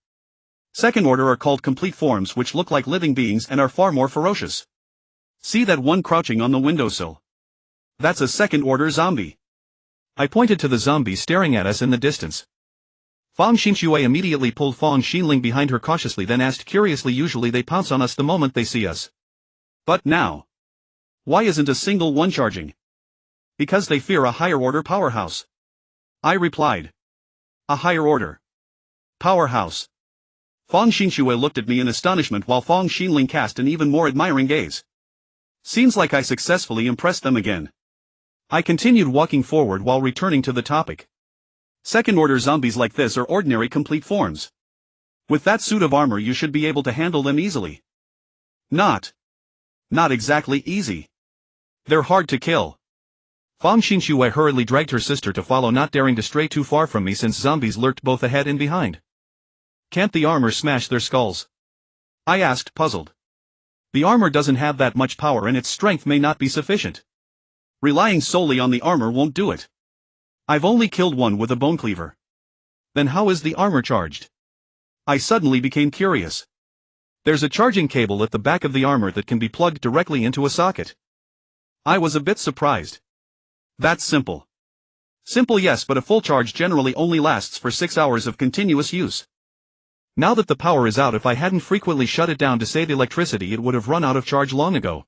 Second order are called complete forms, which look like living beings and are far more ferocious. See that one crouching on the windowsill? That's a second order zombie. I pointed to the zombie staring at us in the distance. Fang Xinxue immediately pulled Fang Xinling behind her cautiously, then asked curiously, usually they pounce on us the moment they see us. But now? Why isn't a single one charging? Because they fear a higher order powerhouse. I replied. A higher order Powerhouse. Fang Xinxue looked at me in astonishment while Fang Xinling cast an even more admiring gaze. Seems like I successfully impressed them again. I continued walking forward while returning to the topic. Second-order zombies like this are ordinary complete forms. With that suit of armor you should be able to handle them easily. Not exactly easy. They're hard to kill. Fang Xinxue hurriedly dragged her sister to follow, not daring to stray too far from me since zombies lurked both ahead and behind. Can't the armor smash their skulls? I asked, puzzled. The armor doesn't have that much power and its strength may not be sufficient. Relying solely on the armor won't do it. I've only killed one with a bone cleaver. Then how is the armor charged? I suddenly became curious. There's a charging cable at the back of the armor that can be plugged directly into a socket. I was a bit surprised. That's simple. Simple, yes, but a full charge generally only lasts for 6 hours of continuous use. Now that the power is out, if I hadn't frequently shut it down to save electricity, it would have run out of charge long ago.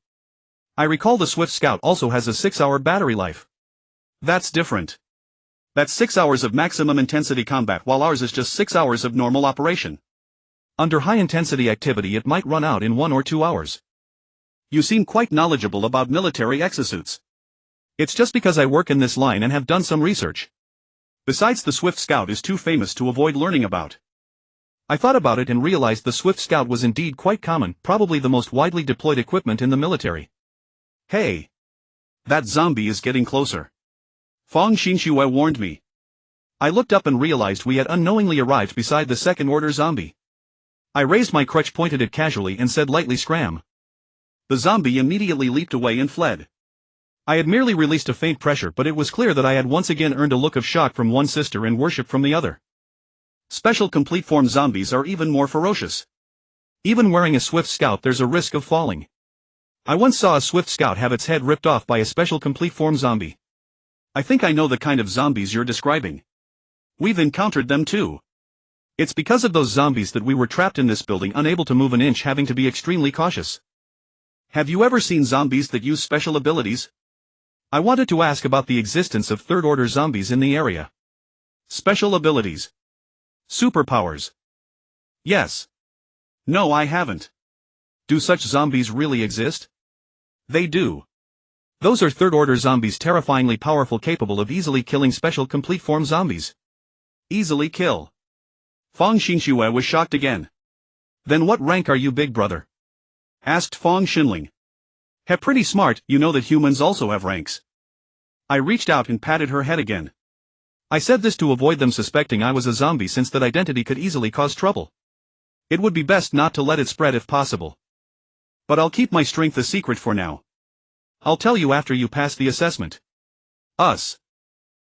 I recall the Swift Scout also has a 6-hour battery life. That's different. That's 6 hours of maximum intensity combat while ours is just 6 hours of normal operation. Under high-intensity activity it might run out in 1 or 2 hours. You seem quite knowledgeable about military exosuits. It's just because I work in this line and have done some research. Besides, the Swift Scout is too famous to avoid learning about. I thought about it and realized the Swift Scout was indeed quite common, probably the most widely deployed equipment in the military. Hey! That zombie is getting closer. Fang Xinxue warned me. I looked up and realized we had unknowingly arrived beside the second-order zombie. I raised my crutch, pointed it casually and said lightly, "Scram." The zombie immediately leaped away and fled. I had merely released a faint pressure, but it was clear that I had once again earned a look of shock from one sister and worship from the other. Special complete form zombies are even more ferocious. Even wearing a Swift Scout there's a risk of falling. I once saw a Swift Scout have its head ripped off by a special complete form zombie. I think I know the kind of zombies you're describing. We've encountered them too. It's because of those zombies that we were trapped in this building, unable to move an inch, having to be extremely cautious. Have you ever seen zombies that use special abilities? I wanted to ask about the existence of third-order zombies in the area. Special abilities. Superpowers. Yes. No, I haven't. Do such zombies really exist? They do. Those are third-order zombies, terrifyingly powerful, capable of easily killing special complete form zombies. Easily kill. Fang Xinxue was shocked again. Then what rank are you, big brother? Asked Fang Xinling. Pretty smart, you know that humans also have ranks. I reached out and patted her head again. I said this to avoid them suspecting I was a zombie, since that identity could easily cause trouble. It would be best not to let it spread if possible. But I'll keep my strength a secret for now. I'll tell you after you pass the assessment. Us.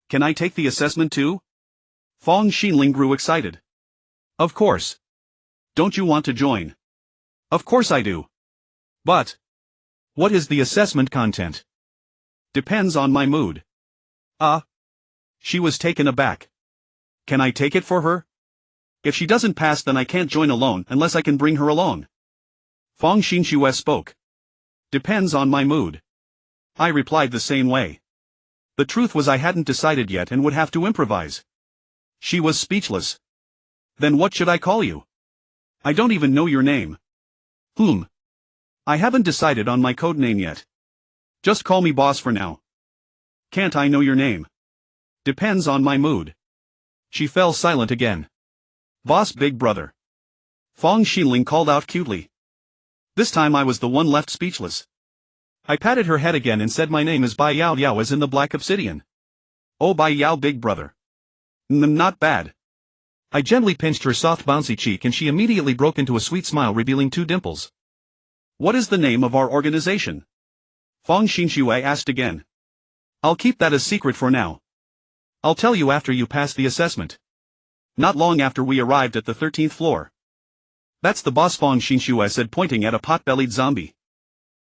Can I take the assessment too? Fang Xinling grew excited. Of course. Don't you want to join? Of course I do. But what is the assessment content? Depends on my mood. She was taken aback. Can I take it for her? If she doesn't pass, then I can't join alone unless I can bring her along. Fang Xinxue spoke. Depends on my mood. I replied the same way. The truth was I hadn't decided yet and would have to improvise. She was speechless. Then what should I call you? I don't even know your name. I haven't decided on my code name yet. Just call me boss for now. Can't I know your name? Depends on my mood. She fell silent again. Boss, big brother. Fang Xinling called out cutely. This time I was the one left speechless. I patted her head again and said my name is Bai Yao Yao, as in the black obsidian. Oh, Bai Yao, big brother. Not bad. I gently pinched her soft bouncy cheek and she immediately broke into a sweet smile, revealing 2 dimples. What is the name of our organization? Fang Xinxue asked again. I'll keep that a secret for now. I'll tell you after you pass the assessment. Not long after we arrived at the 13th floor. That's the boss, Fang Xinxue said, pointing at a pot-bellied zombie.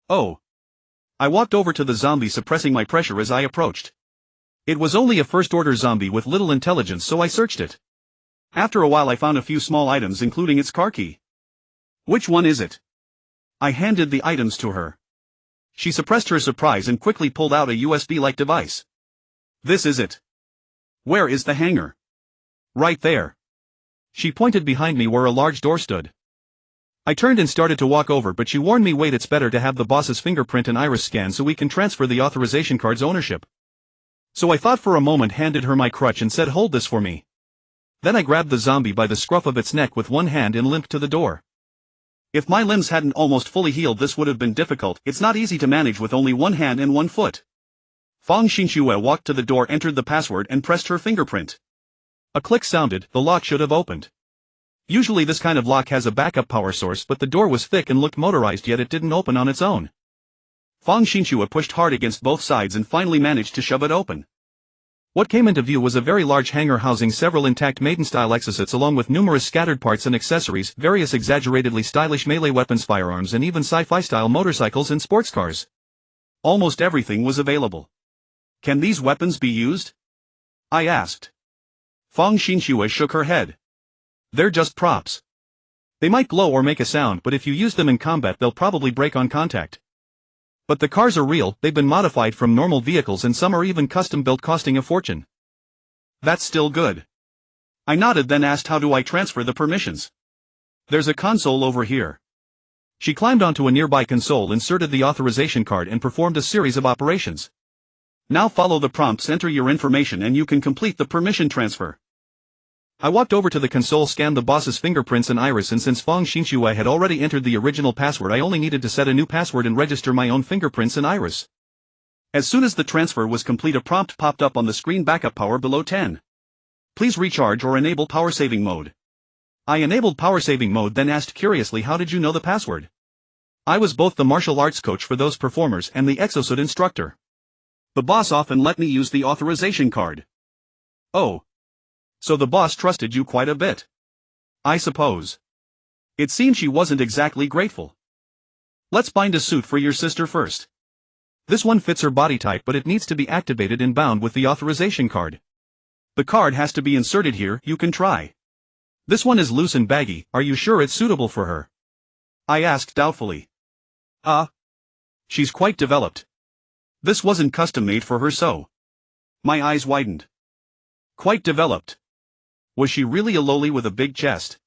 Oh. I walked over to the zombie, suppressing my pressure as I approached. It was only a first-order zombie with little intelligence, so I searched it. After a while I found a few small items, including its car key. Which one is it? I handed the items to her. She suppressed her surprise and quickly pulled out a USB-like device. This is it. Where is the hanger? Right there. She pointed behind me where a large door stood. I turned and started to walk over, but she warned me, wait, it's better to have the boss's fingerprint and iris scan so we can transfer the authorization card's ownership. So I thought for a moment, handed her my crutch and said, hold this for me. Then I grabbed the zombie by the scruff of its neck with one hand and limped to the door. If my limbs hadn't almost fully healed, this would have been difficult. It's not easy to manage with only one hand and one foot. Fang Xinxue walked to the door, entered the password and pressed her fingerprint. A click sounded, the lock should have opened. Usually this kind of lock has a backup power source, but the door was thick and looked motorized, yet it didn't open on its own. Fang Xinxue pushed hard against both sides and finally managed to shove it open. What came into view was a very large hangar housing several intact maiden-style exocets along with numerous scattered parts and accessories, various exaggeratedly stylish melee weapons, firearms, and even sci-fi-style motorcycles and sports cars. Almost everything was available. Can these weapons be used? I asked. Fang Xinxue shook her head. They're just props. They might glow or make a sound, but if you use them in combat they'll probably break on contact. But the cars are real, they've been modified from normal vehicles and some are even custom-built, costing a fortune. That's still good. I nodded, then asked, how do I transfer the permissions? There's a console over here. She climbed onto a nearby console, inserted the authorization card and performed a series of operations. Now follow the prompts, enter your information and you can complete the permission transfer. I walked over to the console, scanned the boss's fingerprints and iris, and since Fang Xinxue had already entered the original password, I only needed to set a new password and register my own fingerprints and iris. As soon as the transfer was complete, a prompt popped up on the screen: backup power below 10. Please recharge or enable power saving mode. I enabled power saving mode, then asked curiously, how did you know the password? I was both the martial arts coach for those performers and the exosuit instructor. The boss often let me use the authorization card. Oh. So the boss trusted you quite a bit. I suppose. It seemed she wasn't exactly grateful. Let's bind a suit for your sister first. This one fits her body type, but it needs to be activated and bound with the authorization card. The card has to be inserted here, you can try. This one is loose and baggy, are you sure it's suitable for her? I asked doubtfully. She's quite developed. This wasn't custom made for her, so. My eyes widened. Quite developed. Was she really a loli with a big chest?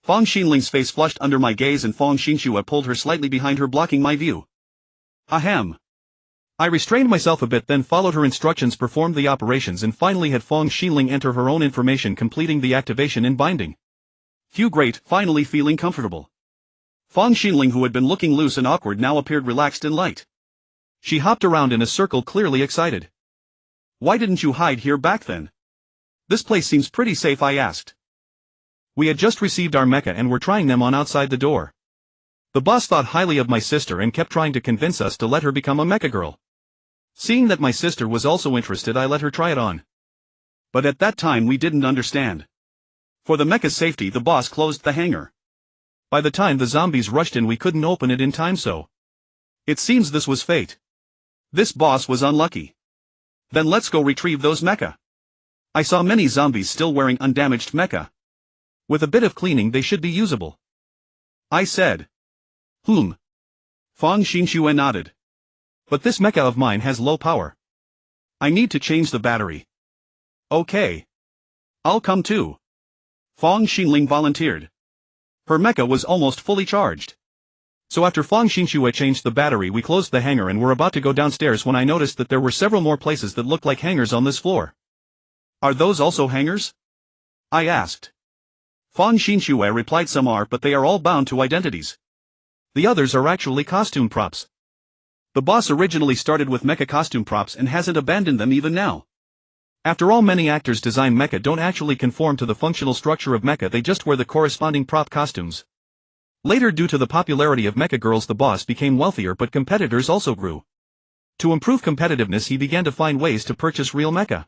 Fang Xinling's face flushed under my gaze and Fang Xinxue pulled her slightly behind her, blocking my view. Ahem. I restrained myself a bit, then followed her instructions, performed the operations, and finally had Fang Xinling enter her own information, completing the activation and binding. Phew, great, finally feeling comfortable. Fang Xinling, who had been looking loose and awkward, now appeared relaxed and light. She hopped around in a circle, clearly excited. Why didn't you hide here back then? This place seems pretty safe, I asked. We had just received our mecha and were trying them on outside the door. The boss thought highly of my sister and kept trying to convince us to let her become a mecha girl. Seeing that my sister was also interested, I let her try it on. But at that time we didn't understand. For the mecha's safety, the boss closed the hangar. By the time the zombies rushed in, we couldn't open it in time, so. It seems this was fate. This boss was unlucky. Then let's go retrieve those mecha. I saw many zombies still wearing undamaged mecha. With a bit of cleaning they should be usable. I said. Fang Xinxue nodded. But this mecha of mine has low power. I need to change the battery. Okay. I'll come too. Fang Xinling volunteered. Her mecha was almost fully charged. So after Fang Xinxue changed the battery, we closed the hangar and were about to go downstairs when I noticed that there were several more places that looked like hangars on this floor. Are those also hangars? I asked. Fang Xinxue replied, some are, but they are all bound to identities. The others are actually costume props. The boss originally started with mecha costume props and hasn't abandoned them even now. After all, many actors design mecha don't actually conform to the functional structure of mecha, they just wear the corresponding prop costumes. Later, due to the popularity of mecha girls, the boss became wealthier, but competitors also grew. To improve competitiveness, he began to find ways to purchase real mecha.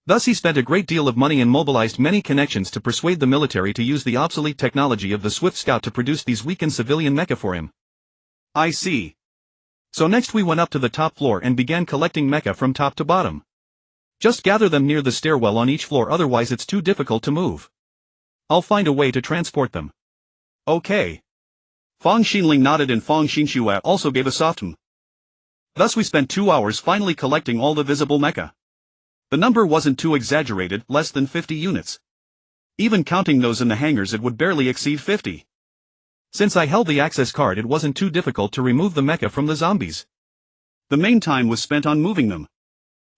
Thus he spent a great deal of money and mobilized many connections to persuade the military to use the obsolete technology of the Swift Scout to produce these weakened civilian mecha for him. I see. So next we went up to the top floor and began collecting mecha from top to bottom. Just gather them near the stairwell on each floor, otherwise it's too difficult to move. I'll find a way to transport them. Okay. Fang Xinling nodded and Fang Xinxue also gave a soft Thus we spent 2 hours finally collecting all the visible mecha. The number wasn't too exaggerated, less than 50 units. Even counting those in the hangars, it would barely exceed 50. Since I held the access card, it wasn't too difficult to remove the mecha from the zombies. The main time was spent on moving them.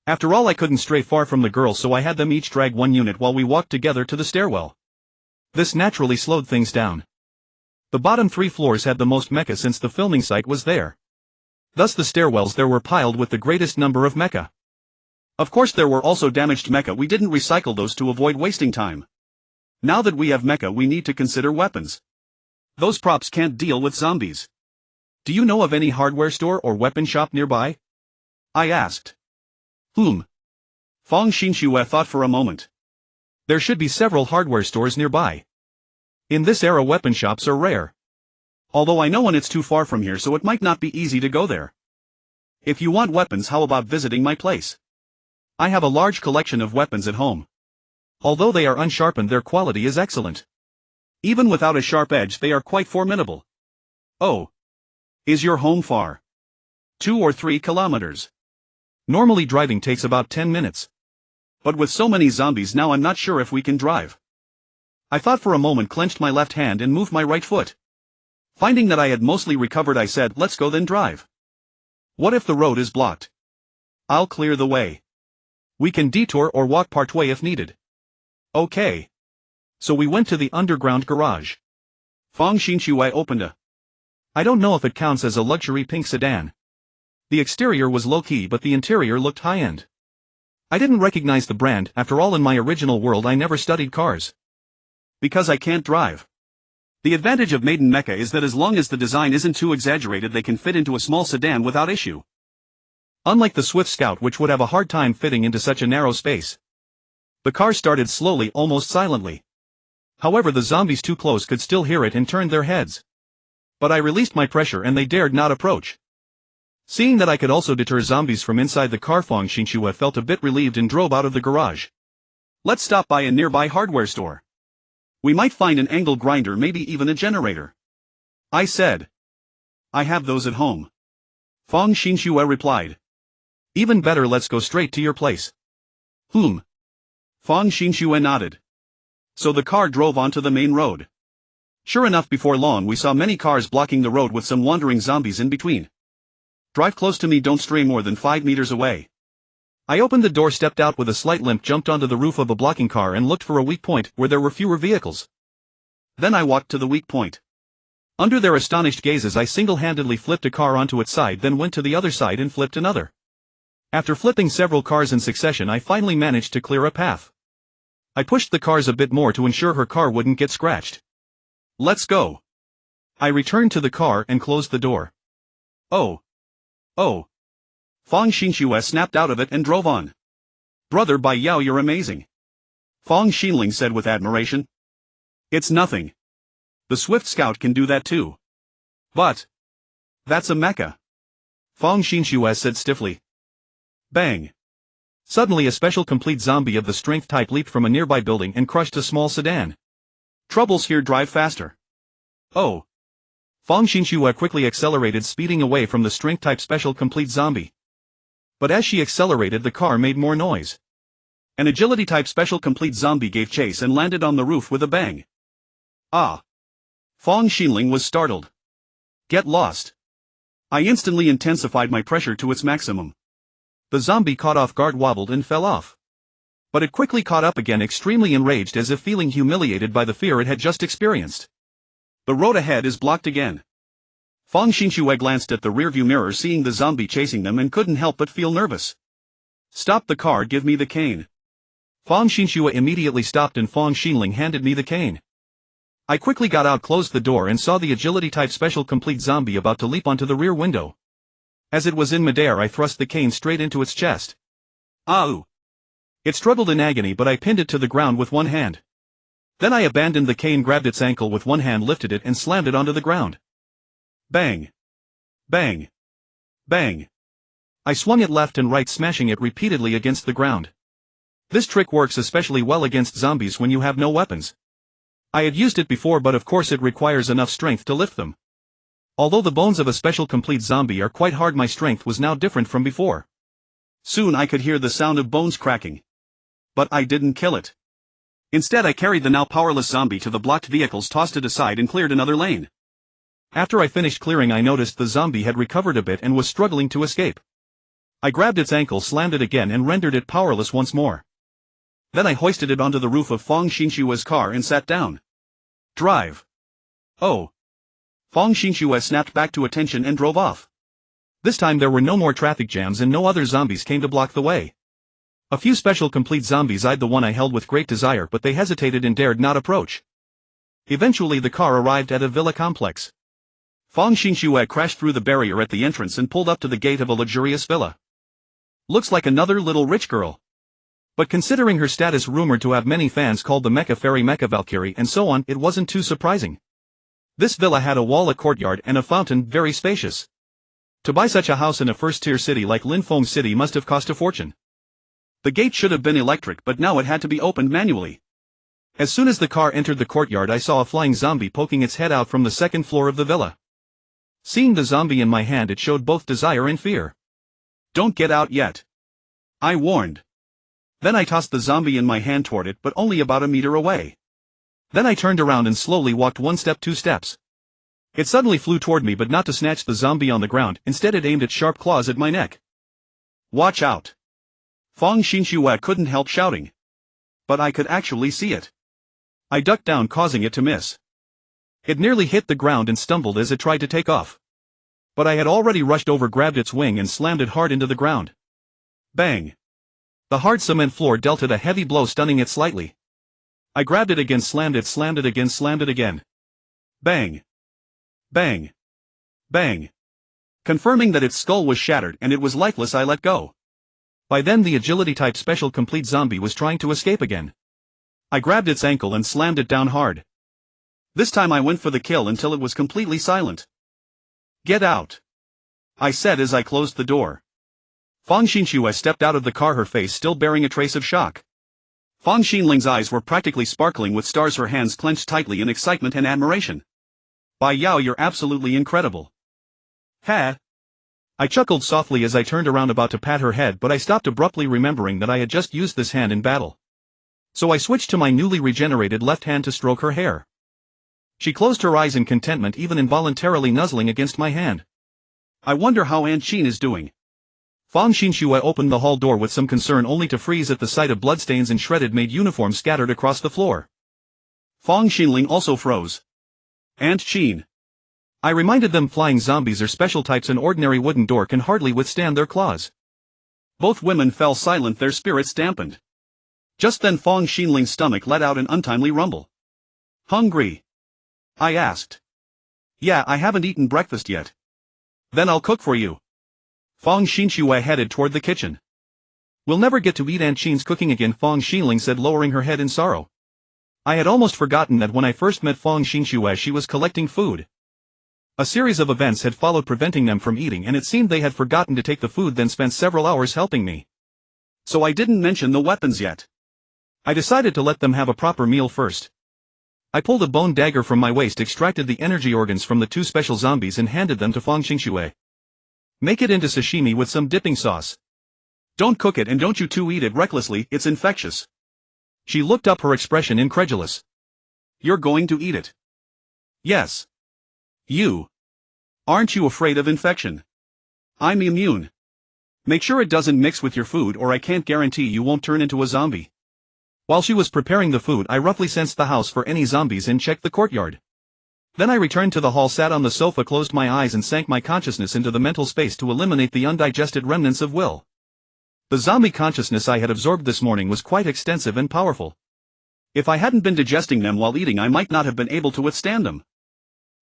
After all, I couldn't stray far from the girls, so I had them each drag one unit while we walked together to the stairwell. This naturally slowed things down. The bottom 3 floors had the most mecha since the filming site was there. Thus the stairwells there were piled with the greatest number of mecha. Of course there were also damaged mecha. We didn't recycle those to avoid wasting time. Now that we have mecha, we need to consider weapons. Those props can't deal with zombies. Do you know of any hardware store or weapon shop nearby? I asked. Fong Xinxue thought for a moment. There should be several hardware stores nearby. In this era, weapon shops are rare. Although I know one, it's too far from here, so it might not be easy to go there. If you want weapons, how about visiting my place? I have a large collection of weapons at home. Although they are unsharpened, their quality is excellent. Even without a sharp edge, they are quite formidable. Oh. Is your home far? 2 or 3 kilometers. Normally driving takes about 10 minutes. But with so many zombies now, I'm not sure if we can drive. I thought for a moment, clenched my left hand and moved my right foot. Finding that I had mostly recovered, I said, let's go then drive. What if the road is blocked? I'll clear the way. We can detour or walk partway if needed. Okay. So we went to the underground garage. Fong Xinxue opened a... I don't know if it counts as a luxury pink sedan. The exterior was low-key, but the interior looked high-end. I didn't recognize the brand. After all, in my original world I never studied cars. Because I can't drive. The advantage of Maiden Mecha is that as long as the design isn't too exaggerated, they can fit into a small sedan without issue. Unlike the Swift Scout, which would have a hard time fitting into such a narrow space. The car started slowly, almost silently. However, the zombies too close could still hear it and turned their heads. But I released my pressure and they dared not approach. Seeing that I could also deter zombies from inside the car, Fong Xinxue felt a bit relieved and drove out of the garage. Let's stop by a nearby hardware store. We might find an angle grinder, maybe even a generator. I said. I have those at home. Fong Xinxue replied. Even better, let's go straight to your place. Fong Xinxue nodded. So the car drove onto the main road. Sure enough, before long we saw many cars blocking the road with some wandering zombies in between. Drive close to me, don't stray more than 5 meters away. I opened the door, stepped out with a slight limp, jumped onto the roof of a blocking car and looked for a weak point where there were fewer vehicles. Then I walked to the weak point. Under their astonished gazes I single-handedly flipped a car onto its side, then went to the other side and flipped another. After flipping several cars in succession, I finally managed to clear a path. I pushed the cars a bit more to ensure her car wouldn't get scratched. Let's go. I returned to the car and closed the door. Oh. Fong Xinxue snapped out of it and drove on. Brother Bai Yao, you're amazing. Fong Xinling said with admiration. It's nothing. The Swift Scout can do that too. But. That's a mecha. Fong Xinxue said stiffly. Bang. Suddenly a special complete zombie of the strength type leaped from a nearby building and crushed a small sedan. Troubles here, drive faster. Oh. Fong Xinxue quickly accelerated, speeding away from the strength type special complete zombie. But as she accelerated, the car made more noise. An agility type special complete zombie gave chase and landed on the roof with a bang. Ah. Fong Xinling was startled. Get lost. I instantly intensified my pressure to its maximum. The zombie, caught off guard, wobbled and fell off. But it quickly caught up again, extremely enraged, as if feeling humiliated by the fear it had just experienced. The road ahead is blocked again. Fong Xinxue glanced at the rearview mirror, seeing the zombie chasing them, and couldn't help but feel nervous. Stop the car, give me the cane. Fong Xinxue immediately stopped and Fong Xinling handed me the cane. I quickly got out, closed the door, and saw the agility type special complete zombie about to leap onto the rear window. As it was in midair, I thrust the cane straight into its chest. Ow! It struggled in agony, but I pinned it to the ground with one hand. Then I abandoned the cane, grabbed its ankle with one hand, lifted it and slammed it onto the ground. Bang! Bang! Bang! I swung it left and right, smashing it repeatedly against the ground. This trick works especially well against zombies when you have no weapons. I had used it before, but of course it requires enough strength to lift them. Although the bones of a special complete zombie are quite hard, my strength was now different from before. Soon I could hear the sound of bones cracking. But I didn't kill it. Instead I carried the now powerless zombie to the blocked vehicles, tossed it aside and cleared another lane. After I finished clearing, I noticed the zombie had recovered a bit and was struggling to escape. I grabbed its ankle, slammed it again and rendered it powerless once more. Then I hoisted it onto the roof of Feng Xinshue's car and sat down. Drive. Oh. Feng Xinshu snapped back to attention and drove off. This time there were no more traffic jams and no other zombies came to block the way. A few special complete zombies eyed the one I held with great desire, but they hesitated and dared not approach. Eventually the car arrived at a villa complex. Feng Xinshu crashed through the barrier at the entrance and pulled up to the gate of a luxurious villa. Looks like another little rich girl. But considering her status, rumored to have many fans called the Mecha Fairy, Mecha Valkyrie and so on, it wasn't too surprising. This villa had a wall, a courtyard and a fountain, very spacious. To buy such a house in a first-tier city like Linfeng City must have cost a fortune. The gate should have been electric, but now it had to be opened manually. As soon as the car entered the courtyard, I saw a flying zombie poking its head out from the second floor of the villa. Seeing the zombie in my hand, it showed both desire and fear. Don't get out yet, I warned. Then I tossed the zombie in my hand toward it, but only about a meter away. Then I turned around and slowly walked 1 step, 2 steps. It suddenly flew toward me, but not to snatch the zombie on the ground, instead it aimed its sharp claws at my neck. Watch out! Feng Xinshu couldn't help shouting. But I could actually see it. I ducked down, causing it to miss. It nearly hit the ground and stumbled as it tried to take off. But I had already rushed over, grabbed its wing and slammed it hard into the ground. Bang! The hard cement floor dealt it a heavy blow, stunning it slightly. I grabbed it again, slammed it again, slammed it again. Bang! Bang! Bang! Confirming that its skull was shattered and it was lifeless, I let go. By then the agility-type special complete zombie was trying to escape again. I grabbed its ankle and slammed it down hard. This time I went for the kill until it was completely silent. Get out, I said as I closed the door. Feng Xinshu stepped out of the car, her face still bearing a trace of shock. Feng Xinling's eyes were practically sparkling with stars, her hands clenched tightly in excitement and admiration. Bai Yao, you're absolutely incredible. Ha! I chuckled softly as I turned around, about to pat her head, but I stopped abruptly, remembering that I had just used this hand in battle. So I switched to my newly regenerated left hand to stroke her hair. She closed her eyes in contentment, even involuntarily nuzzling against my hand. I wonder how Aunt Qin is doing. Feng Xinshu opened the hall door with some concern, only to freeze at the sight of bloodstains and shredded maid uniforms scattered across the floor. Feng Xinling also froze. Aunt Qin. I reminded them flying zombies are special types, an ordinary wooden door can hardly withstand their claws. Both women fell silent, their spirits dampened. Just then Feng Xinling's stomach let out an untimely rumble. Hungry? I asked. Yeah, I haven't eaten breakfast yet. Then I'll cook for you. Feng Xinshu headed toward the kitchen. We'll never get to eat Aunt Qin's cooking again, Feng Xinling said, lowering her head in sorrow. I had almost forgotten that when I first met Feng Xinshu she was collecting food. A series of events had followed preventing them from eating, and it seemed they had forgotten to take the food, then spent several hours helping me. So I didn't mention the weapons yet. I decided to let them have a proper meal first. I pulled a bone dagger from my waist, extracted the energy organs from the 2 special zombies and handed them to Feng Xinshu. Make it into sashimi with some dipping sauce. Don't cook it, and don't you two eat it recklessly, it's infectious. She looked up, her expression incredulous. You're going to eat it? Yes. You. Aren't you afraid of infection? I'm immune. Make sure it doesn't mix with your food, or I can't guarantee you won't turn into a zombie. While she was preparing the food, I roughly sensed the house for any zombies and checked the courtyard. Then I returned to the hall, sat on the sofa, closed my eyes and sank my consciousness into the mental space to eliminate the undigested remnants of will. The zombie consciousness I had absorbed this morning was quite extensive and powerful. If I hadn't been digesting them while eating, I might not have been able to withstand them.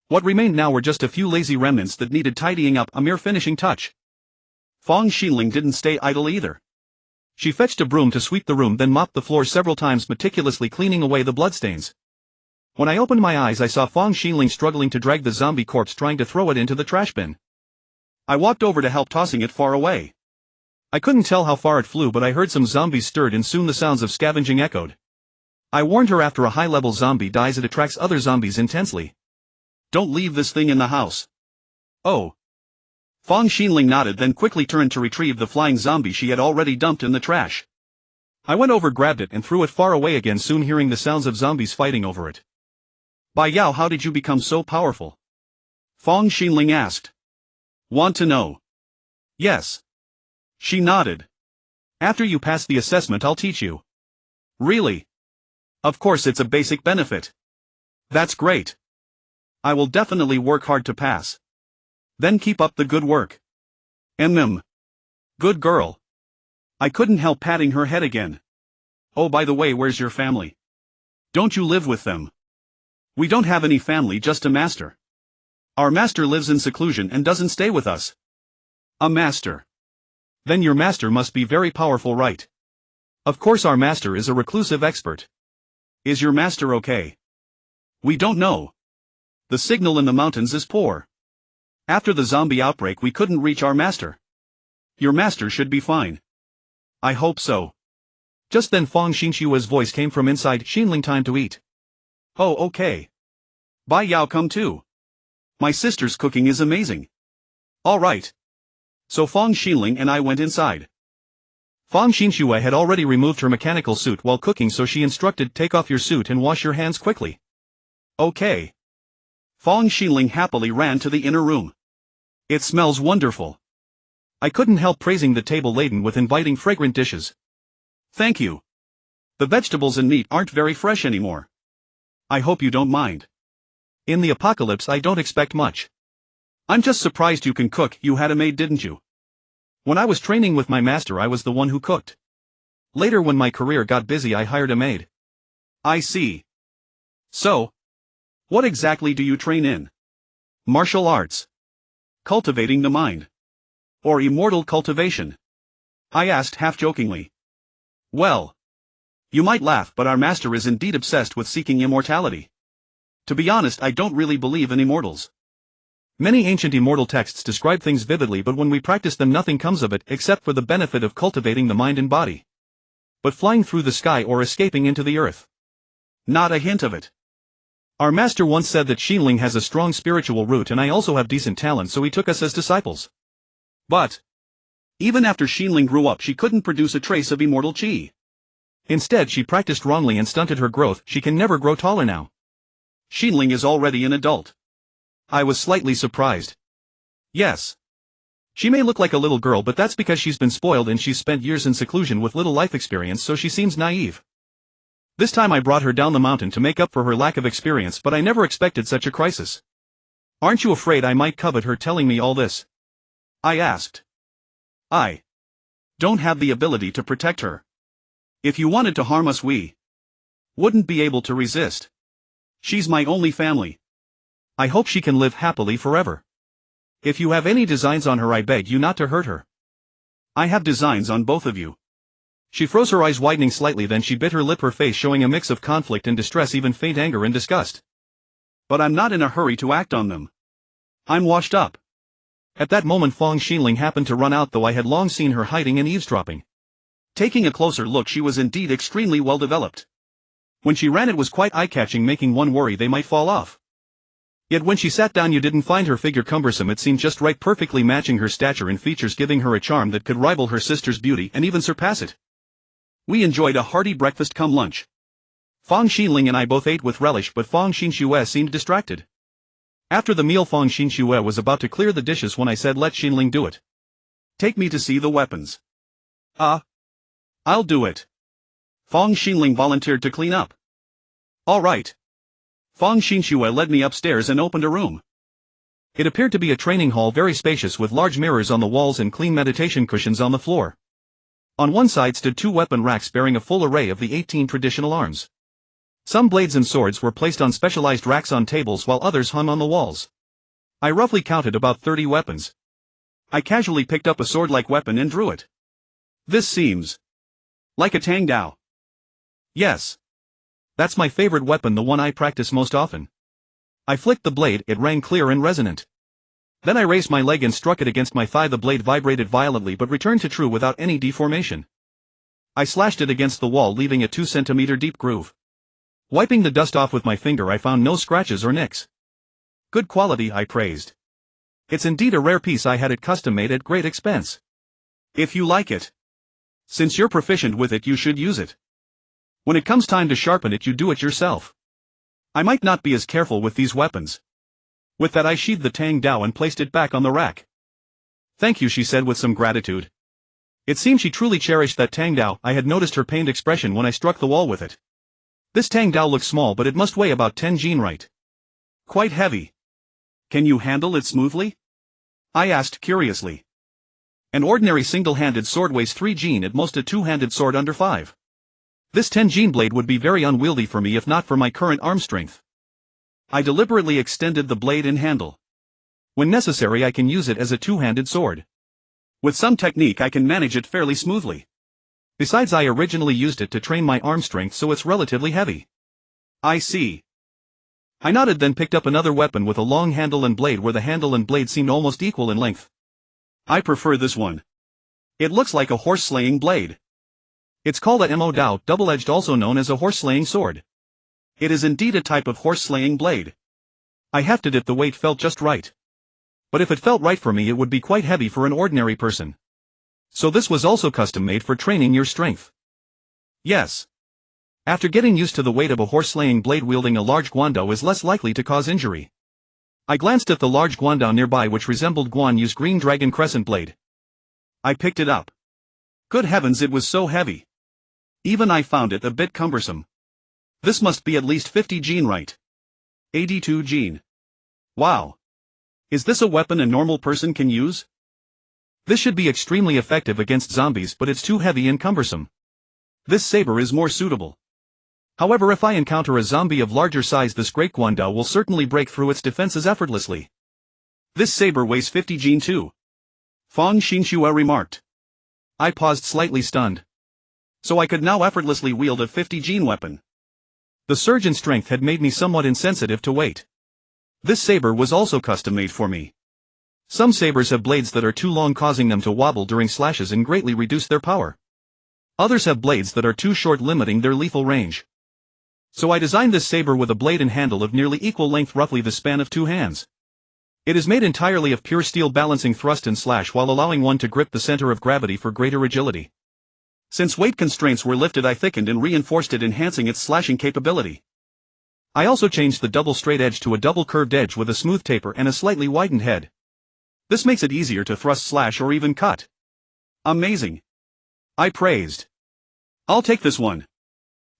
What remained now were just a few lazy remnants that needed tidying up, a mere finishing touch. Feng Xinling didn't stay idle either. She fetched a broom to sweep the room, then mopped the floor several times, meticulously cleaning away the bloodstains. When I opened my eyes, I saw Feng Xinling struggling to drag the zombie corpse, trying to throw it into the trash bin. I walked over to help, tossing it far away. I couldn't tell how far it flew, but I heard some zombies stirred and soon the sounds of scavenging echoed. I warned her, after a high-level zombie dies it attracts other zombies intensely. Don't leave this thing in the house. Oh. Feng Xinling nodded, then quickly turned to retrieve the flying zombie she had already dumped in the trash. I went over, grabbed it and threw it far away again, soon hearing the sounds of zombies fighting over it. Bai Yao, how did you become so powerful? Fong Xinling asked. Want to know? Yes. She nodded. After you pass the assessment I'll teach you. Really? Of course, it's a basic benefit. That's great. I will definitely work hard to pass. Then keep up the good work. Good girl. I couldn't help patting her head again. Oh, by the way, where's your family? Don't you live with them? We don't have any family, just a master. Our master lives in seclusion and doesn't stay with us. A master. Then your master must be very powerful, right? Of course, our master is a reclusive expert. Is your master okay? We don't know. The signal in the mountains is poor. After the zombie outbreak we couldn't reach our master. Your master should be fine. I hope so. Just then Fong Xinshua's voice came from inside. Xinling, time to eat. Oh, okay. Bai Yao, come too. My sister's cooking is amazing. All right. So Fong Xinling and I went inside. Fong Xinshua had already removed her mechanical suit while cooking, so she instructed, take off your suit and wash your hands quickly. Okay. Fong Xinling happily ran to the inner room. It smells wonderful. I couldn't help praising the table laden with inviting fragrant dishes. Thank you. The vegetables and meat aren't very fresh anymore. I hope you don't mind. In the apocalypse I don't expect much. I'm just surprised you can cook. You had a maid, didn't you? When I was training with my master I was the one who cooked. Later when my career got busy I hired a maid. I see. So, what exactly do you train in? Martial arts. Cultivating the mind. Or immortal cultivation? I asked half-jokingly. Well, you might laugh, but our master is indeed obsessed with seeking immortality. To be honest, I don't really believe in immortals. Many ancient immortal texts describe things vividly, but when we practice them nothing comes of it except for the benefit of cultivating the mind and body. But flying through the sky or escaping into the earth? Not a hint of it. Our master once said that Xinling has a strong spiritual root and I also have decent talent, so he took us as disciples. But even after Xinling grew up she couldn't produce a trace of immortal qi. Instead she practiced wrongly and stunted her growth. She can never grow taller now. Xinling is already an adult. I was slightly surprised. Yes. She may look like a little girl, but that's because she's been spoiled and she's spent years in seclusion with little life experience, so she seems naive. This time I brought her down the mountain to make up for her lack of experience, but I never expected such a crisis. Aren't you afraid I might covet her telling me all this? I asked. I don't have the ability to protect her. If you wanted to harm us we wouldn't be able to resist. She's my only family. I hope she can live happily forever. If you have any designs on her I beg you not to hurt her. I have designs on both of you. She froze, her eyes widening slightly, then she bit her lip, her face showing a mix of conflict and distress, even faint anger and disgust. But I'm not in a hurry to act on them. I'm washed up. At that moment Fong Xinling happened to run out, though I had long seen her hiding and eavesdropping. Taking a closer look, she was indeed extremely well developed. When she ran it was quite eye-catching, making one worry they might fall off. Yet when she sat down you didn't find her figure cumbersome, it seemed just right, perfectly matching her stature and features, giving her a charm that could rival her sister's beauty and even surpass it. We enjoyed a hearty breakfast cum lunch. Fong Xinling and I both ate with relish, but Fong Xinshue seemed distracted. After the meal Fong Xinshue was about to clear the dishes when I said, let Xinling do it. Take me to see the weapons. I'll do it. Fong Xinling volunteered to clean up. All right. Fong Xinshue led me upstairs and opened a room. It appeared to be a training hall, very spacious, with large mirrors on the walls and clean meditation cushions on the floor. On one side stood 2 weapon racks bearing a full array of the 18 traditional arms. Some blades and swords were placed on specialized racks on tables, while others hung on the walls. I roughly counted about 30 weapons. I casually picked up a sword-like weapon and drew it. This seems like a Tang Dao. Yes. That's my favorite weapon, the one I practice most often. I flicked the blade, it rang clear and resonant. Then I raised my leg and struck it against my thigh. The blade vibrated violently but returned to true without any deformation. I slashed it against the wall, leaving a 2-centimeter deep groove. Wiping the dust off with my finger, I found no scratches or nicks. Good quality, I praised. It's indeed a rare piece. I had it custom made at great expense. If you like it, Since you're proficient with it, you should use it. When it comes time to sharpen it, you do it yourself. I might not be as careful with these weapons. With that, I sheathed the Tang Dao and placed it back on the rack. Thank you, she said with some gratitude. It seemed she truly cherished that Tang Dao. I had noticed her pained expression when I struck the wall with it. This Tang Dao looks small, but it must weigh about 10 Jin, right? Quite heavy. Can you handle it smoothly? I asked curiously. An ordinary single-handed sword weighs 3 Jin, at most a two-handed sword under 5. This 10 Jin blade would be very unwieldy for me if not for my current arm strength. I deliberately extended the blade and handle. When necessary, I can use it as a two-handed sword. With some technique, I can manage it fairly smoothly. Besides, I originally used it to train my arm strength, so it's relatively heavy. I see. I nodded, then picked up another weapon with a long handle and blade where the handle and blade seemed almost equal in length. I prefer this one. It looks like a horse-slaying blade. It's called a Mo Dao, double-edged, also known as a horse-slaying sword. It is indeed a type of horse-slaying blade. I hefted it, the weight felt just right. But if it felt right for me, it would be quite heavy for an ordinary person. So this was also custom-made for training your strength. Yes. After getting used to the weight of a horse-slaying blade, wielding a large guandao is less likely to cause injury. I glanced at the large guandao nearby, which resembled Guan Yu's green dragon crescent blade. I picked it up. Good heavens, it was so heavy. Even I found it a bit cumbersome. This must be at least 50 Jin, right? 82 Jin. Wow. Is this a weapon a normal person can use? This should be extremely effective against zombies, but it's too heavy and cumbersome. This saber is more suitable. However, if I encounter a zombie of larger size, this great guandao will certainly break through its defenses effortlessly. This saber weighs 50 Jin too. Fang Xinxue remarked. I paused, slightly stunned. So I could now effortlessly wield a 50 Jin weapon. The surge in strength had made me somewhat insensitive to weight. This saber was also custom-made for me. Some sabers have blades that are too long, causing them to wobble during slashes and greatly reduce their power. Others have blades that are too short, limiting their lethal range. So I designed this saber with a blade and handle of nearly equal length, roughly the span of 2 hands. It is made entirely of pure steel, balancing thrust and slash while allowing one to grip the center of gravity for greater agility. Since weight constraints were lifted, I thickened and reinforced it, enhancing its slashing capability. I also changed the double straight edge to a double curved edge with a smooth taper and a slightly widened head. This makes it easier to thrust, slash, or even cut. Amazing. I praised. I'll take this one.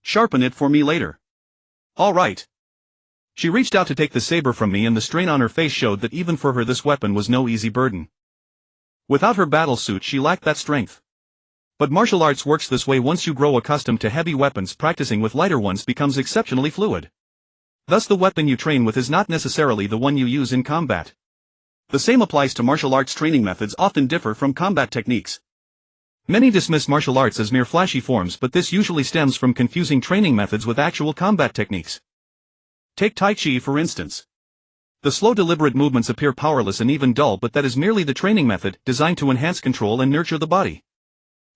Sharpen it for me later. All right. She reached out to take the saber from me, and the strain on her face showed that even for her this weapon was no easy burden. Without her battle suit, she lacked that strength. But martial arts works this way: once you grow accustomed to heavy weapons, practicing with lighter ones becomes exceptionally fluid. Thus the weapon you train with is not necessarily the one you use in combat. The same applies to martial arts. Training methods often differ from combat techniques. Many dismiss martial arts as mere flashy forms, but this usually stems from confusing training methods with actual combat techniques. Take Tai Chi for instance. The slow, deliberate movements appear powerless and even dull, but that is merely the training method, designed to enhance control and nurture the body.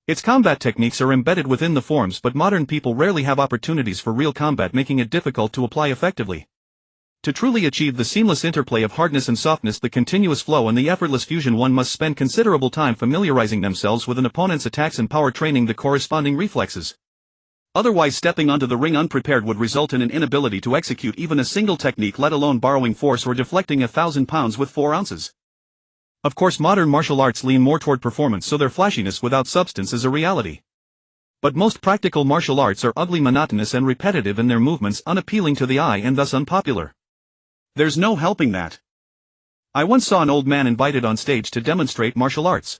Its combat techniques are embedded within the forms, but modern people rarely have opportunities for real combat, making it difficult to apply effectively. To truly achieve the seamless interplay of hardness and softness, the continuous flow and the effortless fusion, one must spend considerable time familiarizing themselves with an opponent's attacks and power, training the corresponding reflexes. Otherwise, stepping onto the ring unprepared would result in an inability to execute even a single technique, let alone borrowing force or deflecting 1,000 pounds with 4 ounces. Of course, modern martial arts lean more toward performance, so their flashiness without substance is a reality. But most practical martial arts are ugly, monotonous, and repetitive in their movements, unappealing to the eye and thus unpopular. There's no helping that. I once saw an old man invited on stage to demonstrate martial arts.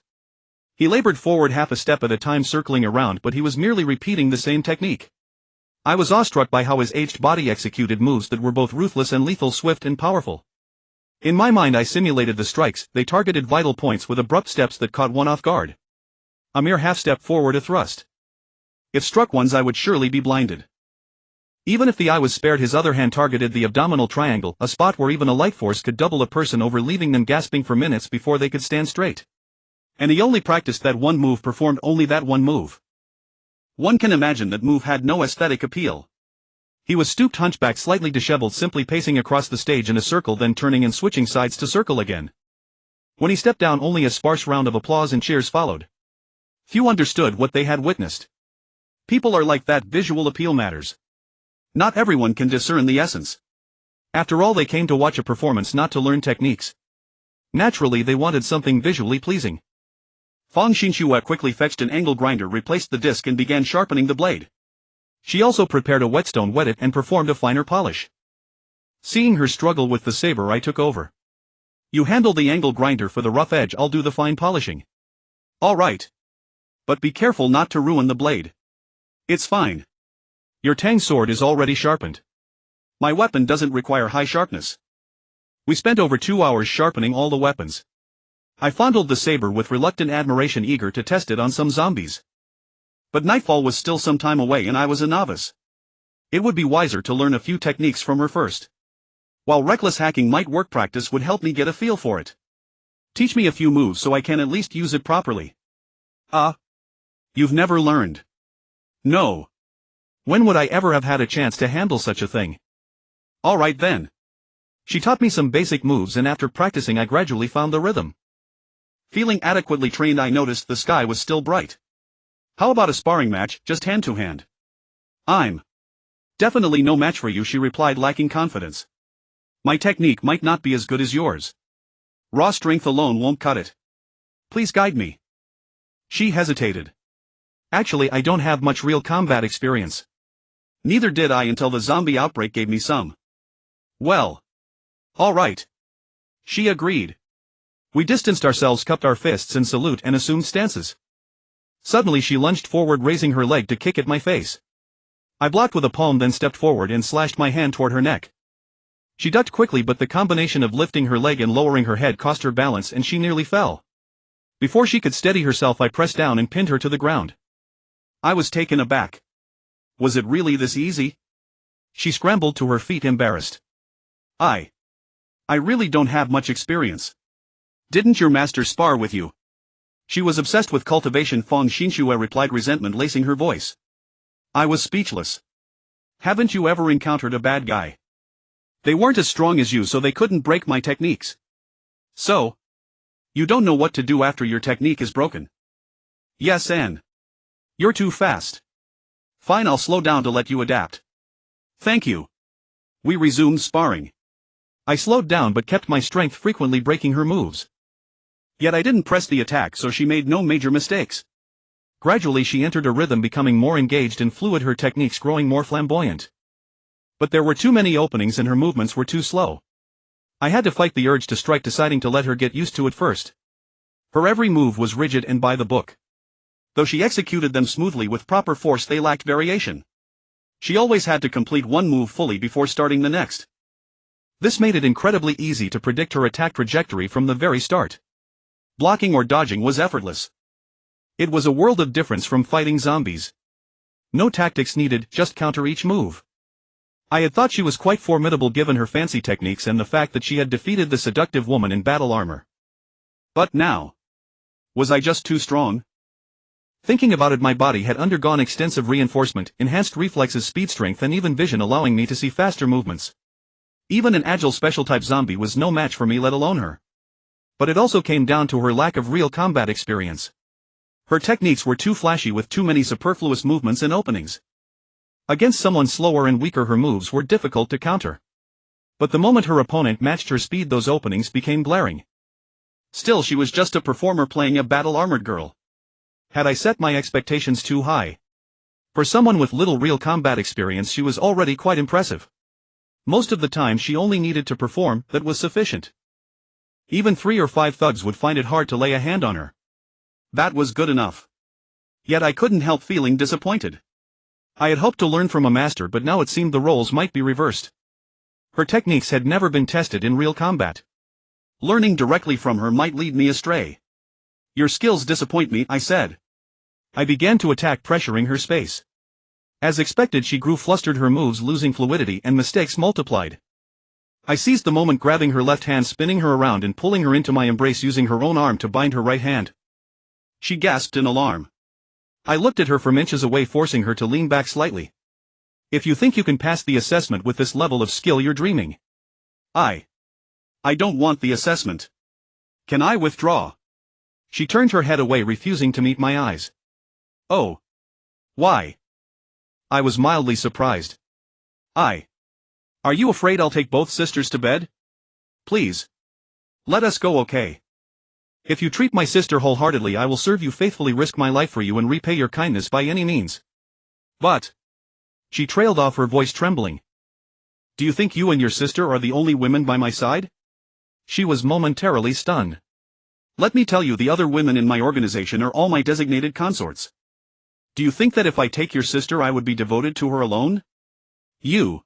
He labored forward half a step at a time, circling around, but he was merely repeating the same technique. I was awestruck by how his aged body executed moves that were both ruthless and lethal, swift and powerful. In my mind, I simulated the strikes. They targeted vital points with abrupt steps that caught one off guard. A mere half step forward, a thrust. If struck once, I would surely be blinded. Even if the eye was spared, his other hand targeted the abdominal triangle, a spot where even a light force could double a person over, leaving them gasping for minutes before they could stand straight. And he only practiced that one move, performed only that one move. One can imagine that move had no aesthetic appeal. He was stooped, hunchback, slightly disheveled, simply pacing across the stage in a circle, then turning and switching sides to circle again. When he stepped down, only a sparse round of applause and cheers followed. Few understood what they had witnessed. People are like that, visual appeal matters. Not everyone can discern the essence. After all, they came to watch a performance, not to learn techniques. Naturally, they wanted something visually pleasing. Fang Xinxue quickly fetched an angle grinder, replaced the disc and began sharpening the blade. She also prepared a whetstone, wet it and performed a finer polish. Seeing her struggle with the saber, I took over. You handle the angle grinder for the rough edge, I'll do the fine polishing. All right. But be careful not to ruin the blade. It's fine. Your Tang sword is already sharpened. My weapon doesn't require high sharpness. We spent over 2 hours sharpening all the weapons. I fondled the saber with reluctant admiration, eager to test it on some zombies. But nightfall was still some time away and I was a novice. It would be wiser to learn a few techniques from her first. While reckless hacking might work, practice would help me get a feel for it. Teach me a few moves so I can at least use it properly. You've never learned? No. When would I ever have had a chance to handle such a thing? All right then. She taught me some basic moves and after practicing I gradually found the rhythm. Feeling adequately trained, I noticed the sky was still bright. How about a sparring match, just hand to hand? I'm definitely no match for you, she replied, lacking confidence. My technique might not be as good as yours. Raw strength alone won't cut it. Please guide me. She hesitated. Actually, I don't have much real combat experience. Neither did I until the zombie outbreak gave me some. Well. All right. She agreed. We distanced ourselves, cupped our fists in salute and assumed stances. Suddenly she lunged forward, raising her leg to kick at my face. I blocked with a palm, then stepped forward and slashed my hand toward her neck. She ducked quickly, but the combination of lifting her leg and lowering her head cost her balance and she nearly fell. Before she could steady herself, I pressed down and pinned her to the ground. I was taken aback. Was it really this easy? She scrambled to her feet, embarrassed. I really don't have much experience. Didn't your master spar with you? She was obsessed with cultivation, Fang Xinxue replied, resentment lacing her voice. I was speechless. Haven't you ever encountered a bad guy? They weren't as strong as you, so they couldn't break my techniques. So? You don't know what to do after your technique is broken. Yes, and you're too fast. Fine, I'll slow down to let you adapt. Thank you. We resumed sparring. I slowed down but kept my strength, frequently breaking her moves. Yet I didn't press the attack, so she made no major mistakes. Gradually she entered a rhythm, becoming more engaged and fluid, her techniques growing more flamboyant. But there were too many openings and her movements were too slow. I had to fight the urge to strike, deciding to let her get used to it first. Her every move was rigid and by the book. Though she executed them smoothly with proper force, they lacked variation. She always had to complete one move fully before starting the next. This made it incredibly easy to predict her attack trajectory from the very start. Blocking or dodging was effortless. It was a world of difference from fighting zombies. No tactics needed, just counter each move. I had thought she was quite formidable given her fancy techniques and the fact that she had defeated the seductive woman in battle armor. But now, was I just too strong? Thinking about it, my body had undergone extensive reinforcement, enhanced reflexes, speed, strength and even vision, allowing me to see faster movements. Even an agile special-type zombie was no match for me, let alone her. But it also came down to her lack of real combat experience. Her techniques were too flashy with too many superfluous movements and openings. Against someone slower and weaker, her moves were difficult to counter. But the moment her opponent matched her speed, those openings became glaring. Still, she was just a performer playing a battle-armored girl. Had I set my expectations too high? For someone with little real combat experience, she was already quite impressive. Most of the time she only needed to perform, that was sufficient. Even 3 or 5 thugs would find it hard to lay a hand on her. That was good enough. Yet I couldn't help feeling disappointed. I had hoped to learn from a master, but now it seemed the roles might be reversed. Her techniques had never been tested in real combat. Learning directly from her might lead me astray. Your skills disappoint me, I said. I began to attack, pressuring her space. As expected, she grew flustered, her moves losing fluidity and mistakes multiplied. I seized the moment, grabbing her left hand, spinning her around and pulling her into my embrace, using her own arm to bind her right hand. She gasped in alarm. I looked at her from inches away, forcing her to lean back slightly. If you think you can pass the assessment with this level of skill, you're dreaming. I don't want the assessment. Can I withdraw? She turned her head away, refusing to meet my eyes. Oh. Why? I was mildly surprised. Are you afraid I'll take both sisters to bed? Please. Let us go, okay? If you treat my sister wholeheartedly, I will serve you faithfully, risk my life for you, and repay your kindness by any means. But. She trailed off, her voice trembling. Do you think you and your sister are the only women by my side? She was momentarily stunned. Let me tell you, the other women in my organization are all my designated consorts. Do you think that if I take your sister I would be devoted to her alone? You.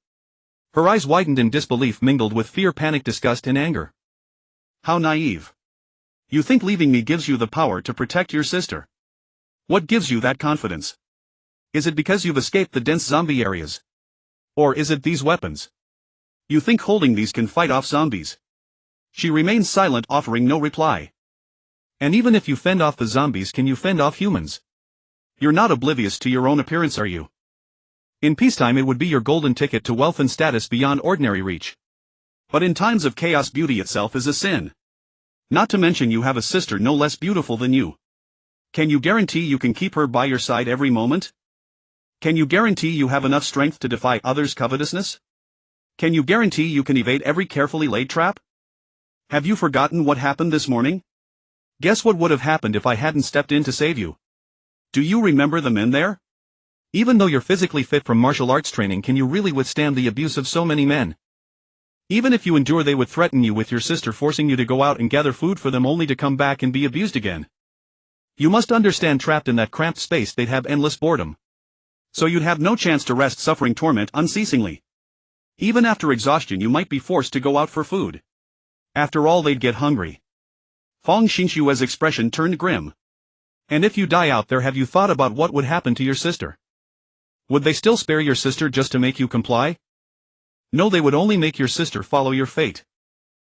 Her eyes widened in disbelief mingled with fear, panic, disgust, and anger. How naive. You think leaving me gives you the power to protect your sister? What gives you that confidence? Is it because you've escaped the dense zombie areas? Or is it these weapons? You think holding these can fight off zombies? She remained silent, offering no reply. And even if you fend off the zombies, can you fend off humans? You're not oblivious to your own appearance, are you? In peacetime it would be your golden ticket to wealth and status beyond ordinary reach. But in times of chaos beauty itself is a sin. Not to mention you have a sister no less beautiful than you. Can you guarantee you can keep her by your side every moment? Can you guarantee you have enough strength to defy others' covetousness? Can you guarantee you can evade every carefully laid trap? Have you forgotten what happened this morning? Guess what would have happened if I hadn't stepped in to save you? Do you remember the men there? Even though you're physically fit from martial arts training, can you really withstand the abuse of so many men? Even if you endure, they would threaten you with your sister, forcing you to go out and gather food for them only to come back and be abused again. You must understand, trapped in that cramped space they'd have endless boredom. So you'd have no chance to rest, suffering torment unceasingly. Even after exhaustion you might be forced to go out for food. After all, they'd get hungry. Feng Xinshue's expression turned grim. And if you die out there, have you thought about what would happen to your sister? Would they still spare your sister just to make you comply? No, they would only make your sister follow your fate.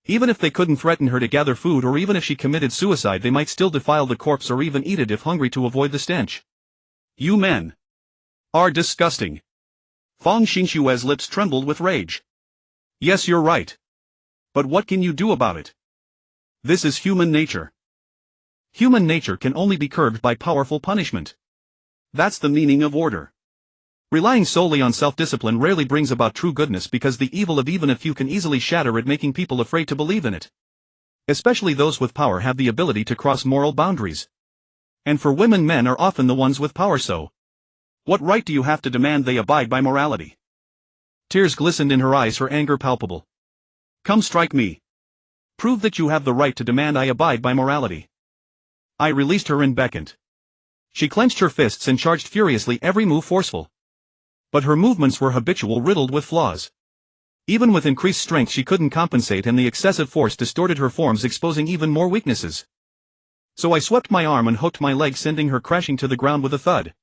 Even if they couldn't threaten her to gather food, or even if she committed suicide, they might still defile the corpse or even eat it if hungry to avoid the stench. You men are disgusting. Feng Xinshue's lips trembled with rage. Yes, you're right. But what can you do about it? This is human nature. Human nature can only be curbed by powerful punishment. That's the meaning of order. Relying solely on self-discipline rarely brings about true goodness, because the evil of even a few can easily shatter it, making people afraid to believe in it. Especially those with power have the ability to cross moral boundaries. And for women, men are often the ones with power, so what right do you have to demand they abide by morality? Tears glistened in her eyes, her anger palpable. Come, strike me. Prove that you have the right to demand I abide by morality. I released her and beckoned. She clenched her fists and charged furiously, every move forceful. But her movements were habitual, riddled with flaws. Even with increased strength she couldn't compensate, and the excessive force distorted her forms, exposing even more weaknesses. So I swept my arm and hooked my leg, sending her crashing to the ground with a thud.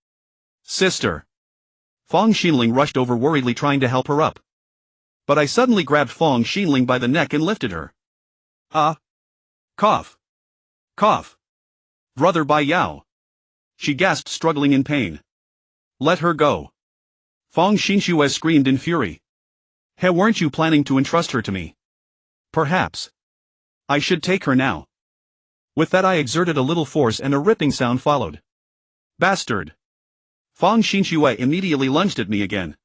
Sister! Feng Xinling rushed over worriedly, trying to help her up. But I suddenly grabbed Feng Xinling by the neck and lifted her. Cough. Cough. Brother Bai Yao. She gasped, struggling in pain. Let her go. Feng Xinshue screamed in fury. Hey, weren't you planning to entrust her to me? Perhaps I should take her now. With that I exerted a little force and a ripping sound followed. Bastard! Feng Xinshue immediately lunged at me again.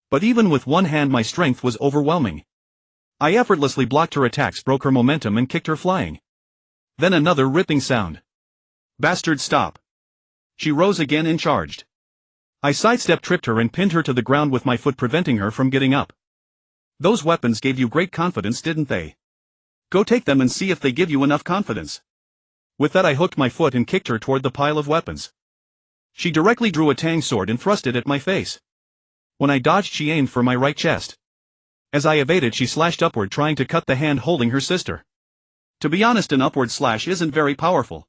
But even with one hand my strength was overwhelming. I effortlessly blocked her attacks, broke her momentum, and kicked her flying. Then another ripping sound. Bastard, stop! She rose again and charged. I sidestepped, tripped her, and pinned her to the ground with my foot, preventing her from getting up. Those weapons gave you great confidence, didn't they? Go take them and see if they give you enough confidence. With that I hooked my foot and kicked her toward the pile of weapons. She directly drew a tang sword and thrust it at my face. When I dodged, she aimed for my right chest. As I evaded, she slashed upward, trying to cut the hand holding her sister. To be honest, an upward slash isn't very powerful.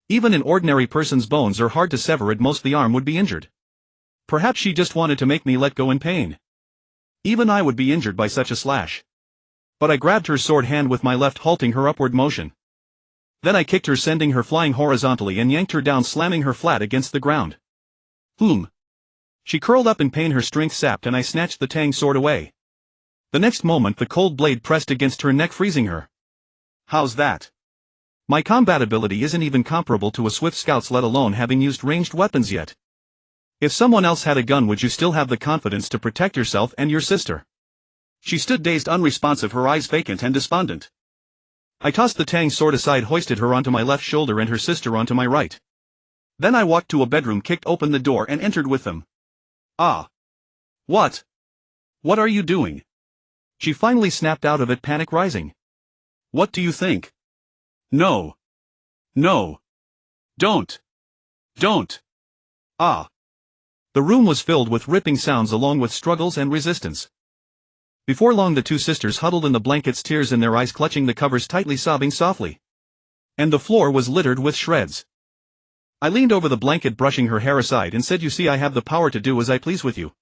Even an ordinary person's bones are hard to sever, at most the arm would be injured. Perhaps she just wanted to make me let go in pain. Even I would be injured by such a slash. But I grabbed her sword hand with my left, halting her upward motion. Then I kicked her, sending her flying horizontally, and yanked her down, slamming her flat against the ground. Boom! She curled up in pain, her strength sapped, and I snatched the tang sword away. The next moment the cold blade pressed against her neck, freezing her. How's that? My combat ability isn't even comparable to a Swift Scout's, let alone having used ranged weapons yet. If someone else had a gun, would you still have the confidence to protect yourself and your sister? She stood dazed, unresponsive, her eyes vacant and despondent. I tossed the Tang sword aside, hoisted her onto my left shoulder and her sister onto my right. Then I walked to a bedroom, kicked open the door and entered with them. Ah. What? What are you doing? She finally snapped out of it, panic rising. What do you think? No. No. Don't. Don't. Ah. The room was filled with ripping sounds along with struggles and resistance. Before long the two sisters huddled in the blankets, tears in their eyes, clutching the covers tightly, sobbing softly. And the floor was littered with shreds. I leaned over the blanket, brushing her hair aside, and said, "You see, I have the power to do as I please with you.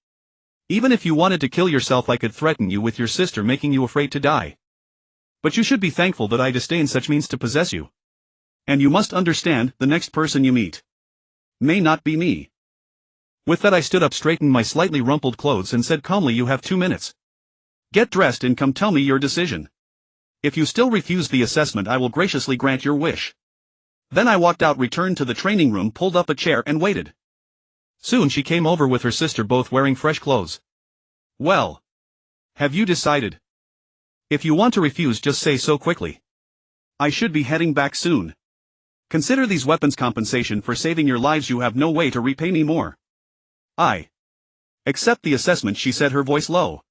Even if you wanted to kill yourself, I could threaten you with your sister, making you afraid to die. But you should be thankful that I disdain such means to possess you. And you must understand, the next person you meet may not be me." With that I stood up, straightened my slightly rumpled clothes, and said calmly, "You have 2 minutes. Get dressed and come tell me your decision. If you still refuse the assessment, I will graciously grant your wish." Then I walked out, returned to the training room, pulled up a chair and waited. Soon she came over with her sister, both wearing fresh clothes. "Well, have you decided? If you want to refuse, just say so quickly. I should be heading back soon. Consider these weapons compensation for saving your lives. You have no way to repay me more." "I accept the assessment," she said, her voice low.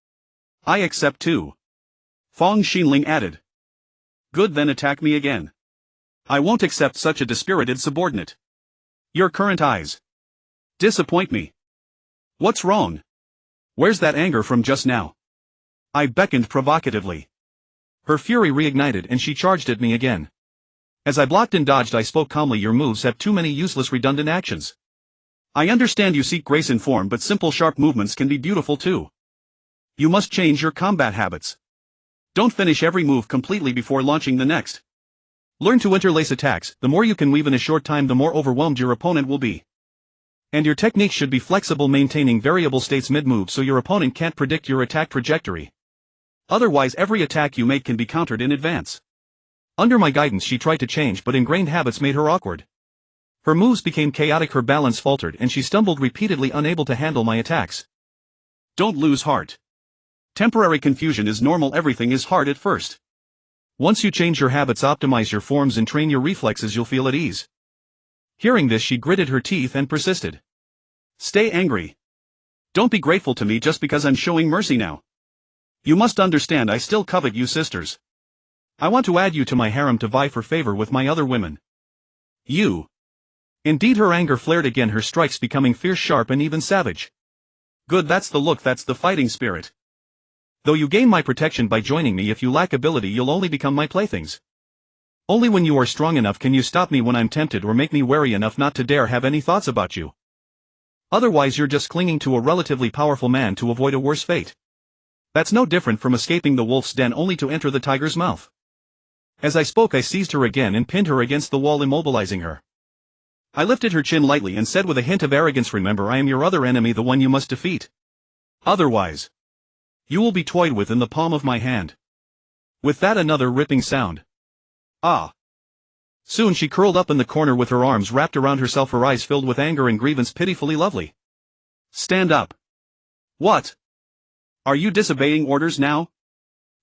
"I accept too," Fong Xinling added. "Good, then attack me again. I won't accept such a dispirited subordinate. Your current eyes disappoint me. What's wrong? Where's that anger from just now?" I beckoned provocatively. Her fury reignited and she charged at me again. As I blocked and dodged, I spoke calmly, "Your moves have too many useless redundant actions. I understand you seek grace in form, but simple sharp movements can be beautiful too. You must change your combat habits. Don't finish every move completely before launching the next. Learn to interlace attacks. The more you can weave in a short time, the more overwhelmed your opponent will be. And your technique should be flexible, maintaining variable states mid-move so your opponent can't predict your attack trajectory. Otherwise every attack you make can be countered in advance." Under my guidance she tried to change, but ingrained habits made her awkward. Her moves became chaotic, her balance faltered, and she stumbled repeatedly, unable to handle my attacks. "Don't lose heart. Temporary confusion is normal, everything is hard at first. Once you change your habits, optimize your forms and train your reflexes, you'll feel at ease." Hearing this she gritted her teeth and persisted. "Stay angry. Don't be grateful to me just because I'm showing mercy now. You must understand, I still covet you sisters. I want to add you to my harem to vie for favor with my other women. You." Indeed, her anger flared again, her strikes becoming fierce, sharp and even savage. "Good, that's the look, that's the fighting spirit. Though you gain my protection by joining me, if you lack ability you'll only become my playthings. Only when you are strong enough can you stop me when I'm tempted, or make me wary enough not to dare have any thoughts about you. Otherwise you're just clinging to a relatively powerful man to avoid a worse fate. That's no different from escaping the wolf's den only to enter the tiger's mouth." As I spoke I seized her again and pinned her against the wall, immobilizing her. I lifted her chin lightly and said with a hint of arrogance, "Remember, I am your other enemy, the one you must defeat. Otherwise you will be toyed with in the palm of my hand." With that another ripping sound. "Ah." Soon she curled up in the corner with her arms wrapped around herself, her eyes filled with anger and grievance, pitifully lovely. "Stand up." "What? Are you disobeying orders now?"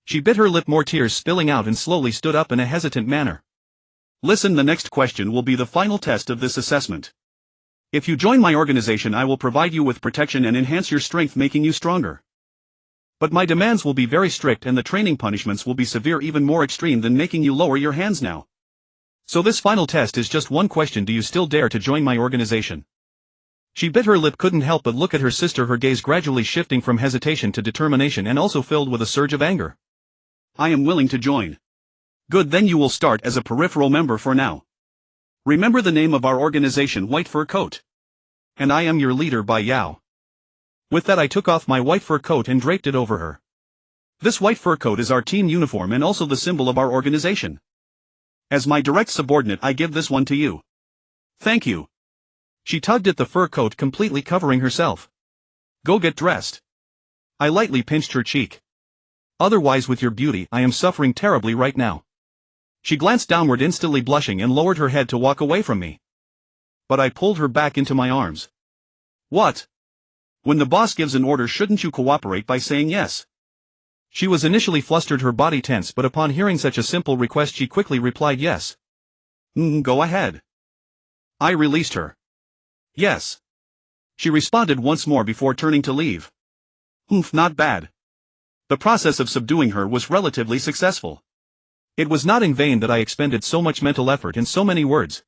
She bit her lip, more tears spilling out, and slowly stood up in a hesitant manner. "Listen, the next question will be the final test of this assessment. If you join my organization, I will provide you with protection and enhance your strength, making you stronger. But my demands will be very strict and the training punishments will be severe, even more extreme than making you lower your hands now. So this final test is just one question: do you still dare to join my organization?" She bit her lip, couldn't help but look at her sister, her gaze gradually shifting from hesitation to determination and also filled with a surge of anger. "I am willing to join." "Good, then you will start as a peripheral member for now. Remember the name of our organization, White Fur Coat. And I am your leader, Bai Yao." With that I took off my white fur coat and draped it over her. "This white fur coat is our team uniform and also the symbol of our organization. As my direct subordinate I give this one to you." "Thank you." She tugged at the fur coat, completely covering herself. "Go get dressed." I lightly pinched her cheek. "Otherwise, with your beauty, I am suffering terribly right now. She glanced downward, instantly blushing, and lowered her head to walk away from me. But I pulled her back into my arms. What? When the boss gives an order, shouldn't you cooperate by saying yes? She was initially flustered, her body tense, but upon hearing such a simple request she quickly replied yes. Go ahead. I released her. Yes. She responded once more before turning to leave. Not bad. The process of subduing her was relatively successful. It was not in vain that I expended so much mental effort in so many words.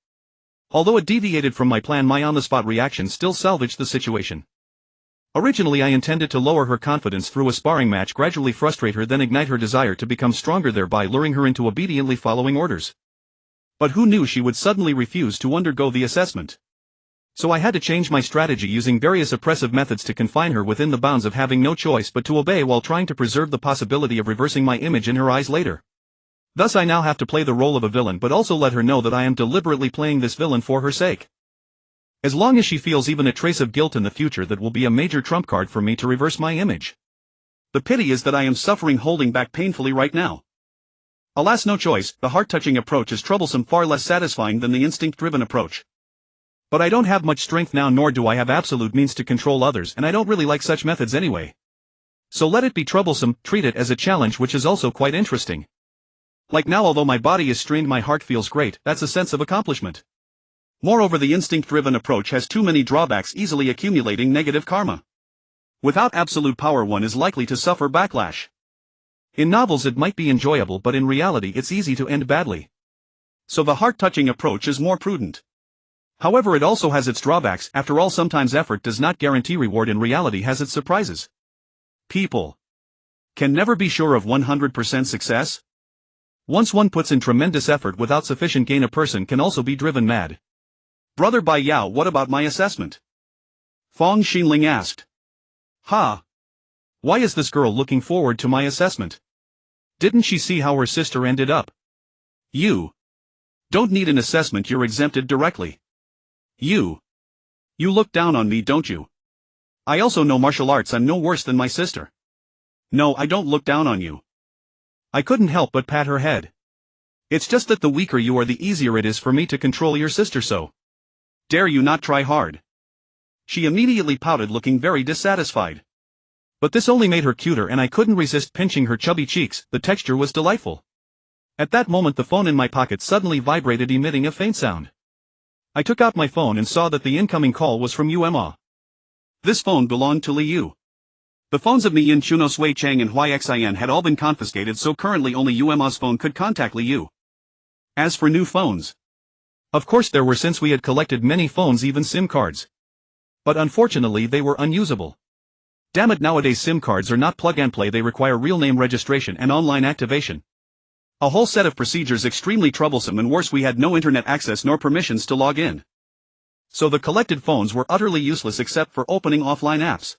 Although it deviated from my plan, my on-the-spot reaction still salvaged the situation. Originally I intended to lower her confidence through a sparring match, gradually frustrate her, then ignite her desire to become stronger, thereby luring her into obediently following orders. But who knew she would suddenly refuse to undergo the assessment? So I had to change my strategy, using various oppressive methods to confine her within the bounds of having no choice but to obey, while trying to preserve the possibility of reversing my image in her eyes later. Thus I now have to play the role of a villain, but also let her know that I am deliberately playing this villain for her sake. As long as she feels even a trace of guilt in the future, that will be a major trump card for me to reverse my image. The pity is that I am suffering, holding back painfully right now. Alas, no choice. The heart-touching approach is troublesome, far less satisfying than the instinct-driven approach. But I don't have much strength now, nor do I have absolute means to control others, and I don't really like such methods anyway. So let it be troublesome, treat it as a challenge, which is also quite interesting. Like now, although my body is strained, my heart feels great. That's a sense of accomplishment. Moreover, the instinct-driven approach has too many drawbacks, easily accumulating negative karma. Without absolute power, one is likely to suffer backlash. In novels it might be enjoyable, but in reality it's easy to end badly. So the heart-touching approach is more prudent. However, it also has its drawbacks. After all, sometimes effort does not guarantee reward. In reality, has its surprises. People can never be sure of 100% success. Once one puts in tremendous effort without sufficient gain, a person can also be driven mad. Brother Bai Yao, what about my assessment? Fong Xinling asked. Why is this girl looking forward to my assessment? Didn't she see how her sister ended up? You don't need an assessment, you're exempted directly. You look down on me, don't you? I also know martial arts, I'm no worse than my sister. No, I don't look down on you. I couldn't help but pat her head. It's just that the weaker you are, the easier it is for me to control your sister, so dare you not try hard. She immediately pouted, looking very dissatisfied. But this only made her cuter, and I couldn't resist pinching her chubby cheeks. The texture was delightful. At that moment the phone in my pocket suddenly vibrated, emitting a faint sound. I took out my phone and saw that the incoming call was from Emma. This phone belonged to Li Yu. The phones of Mi Yin, Chuno, Sui Chang and Xin had all been confiscated, so currently only Emma's phone could contact Li Yu. As for new phones, of course there were, since we had collected many phones, even SIM cards. But unfortunately they were unusable. Damn it, nowadays SIM cards are not plug and play, they require real name registration and online activation. A whole set of procedures, extremely troublesome, and worse, we had no internet access nor permissions to log in. So the collected phones were utterly useless except for opening offline apps.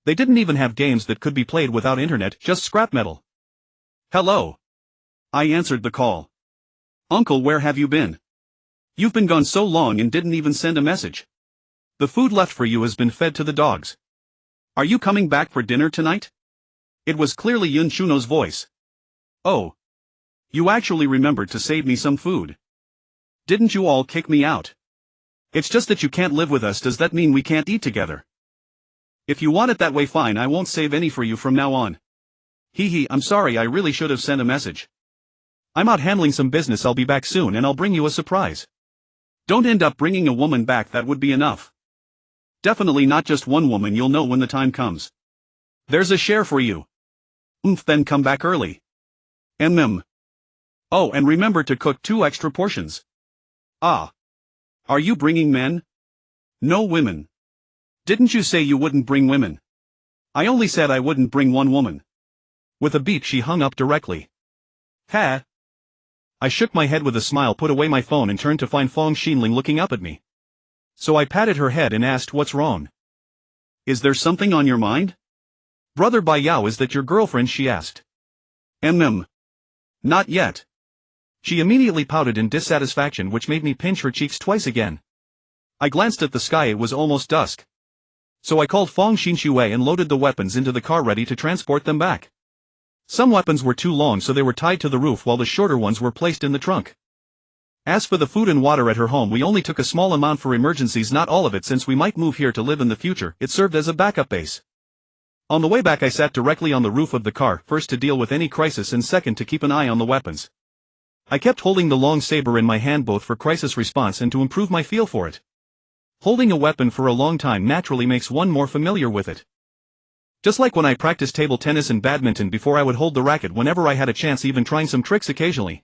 They didn't even have games that could be played without internet, just scrap metal. Hello. I answered the call. Uncle, where have you been? You've been gone so long and didn't even send a message. The food left for you has been fed to the dogs. Are you coming back for dinner tonight? It was clearly Yun Chuno's voice. Oh. You actually remembered to save me some food. Didn't you all kick me out? It's just that you can't live with us. Does that mean we can't eat together? If you want it that way, fine, I won't save any for you from now on. I'm sorry, I really should have sent a message. I'm out handling some business, I'll be back soon and I'll bring you a surprise. Don't end up bringing a woman back, that would be enough. Definitely not just one woman, you'll know when the time comes. There's a share for you. Then come back early. Oh, and remember to cook 2 extra portions. Are you bringing men? No women. Didn't you say you wouldn't bring women? I only said I wouldn't bring one woman. With a beep she hung up directly. I shook my head with a smile, put away my phone and turned to find Fong Xinling looking up at me. So I patted her head and asked, what's wrong? Is there something on your mind? Brother Bai Yao, is that your girlfriend? She asked. Not yet. She immediately pouted in dissatisfaction, which made me pinch her cheeks twice again. I glanced at the sky, it was almost dusk. So I called Fong Xinshui and loaded the weapons into the car, ready to transport them back. Some weapons were too long, so they were tied to the roof, while the shorter ones were placed in the trunk. As for the food and water at her home, we only took a small amount for emergencies, not all of it since we might move here to live in the future. It served as a backup base. On the way back I sat directly on the roof of the car, first to deal with any crisis and second to keep an eye on the weapons. I kept holding the long saber in my hand, both for crisis response and to improve my feel for it. Holding a weapon for a long time naturally makes one more familiar with it. Just like when I practiced table tennis and badminton before, I would hold the racket whenever I had a chance, even trying some tricks occasionally.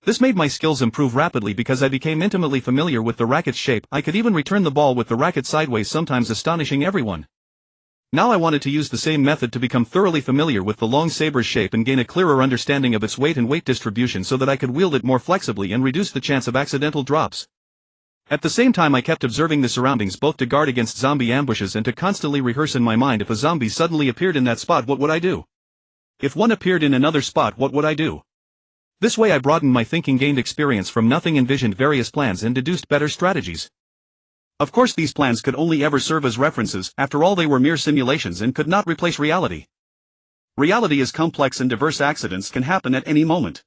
This made my skills improve rapidly because I became intimately familiar with the racket's shape. I could even return the ball with the racket sideways, sometimes astonishing everyone. Now I wanted to use the same method to become thoroughly familiar with the long saber's shape and gain a clearer understanding of its weight and weight distribution so that I could wield it more flexibly and reduce the chance of accidental drops. At the same time I kept observing the surroundings, both to guard against zombie ambushes and to constantly rehearse in my mind, if a zombie suddenly appeared in that spot, what would I do? If one appeared in another spot, what would I do? This way I broadened my thinking, gained experience from nothing, envisioned various plans and deduced better strategies. Of course these plans could only ever serve as references. After all, they were mere simulations and could not replace reality. Reality is complex and diverse, accidents can happen at any moment.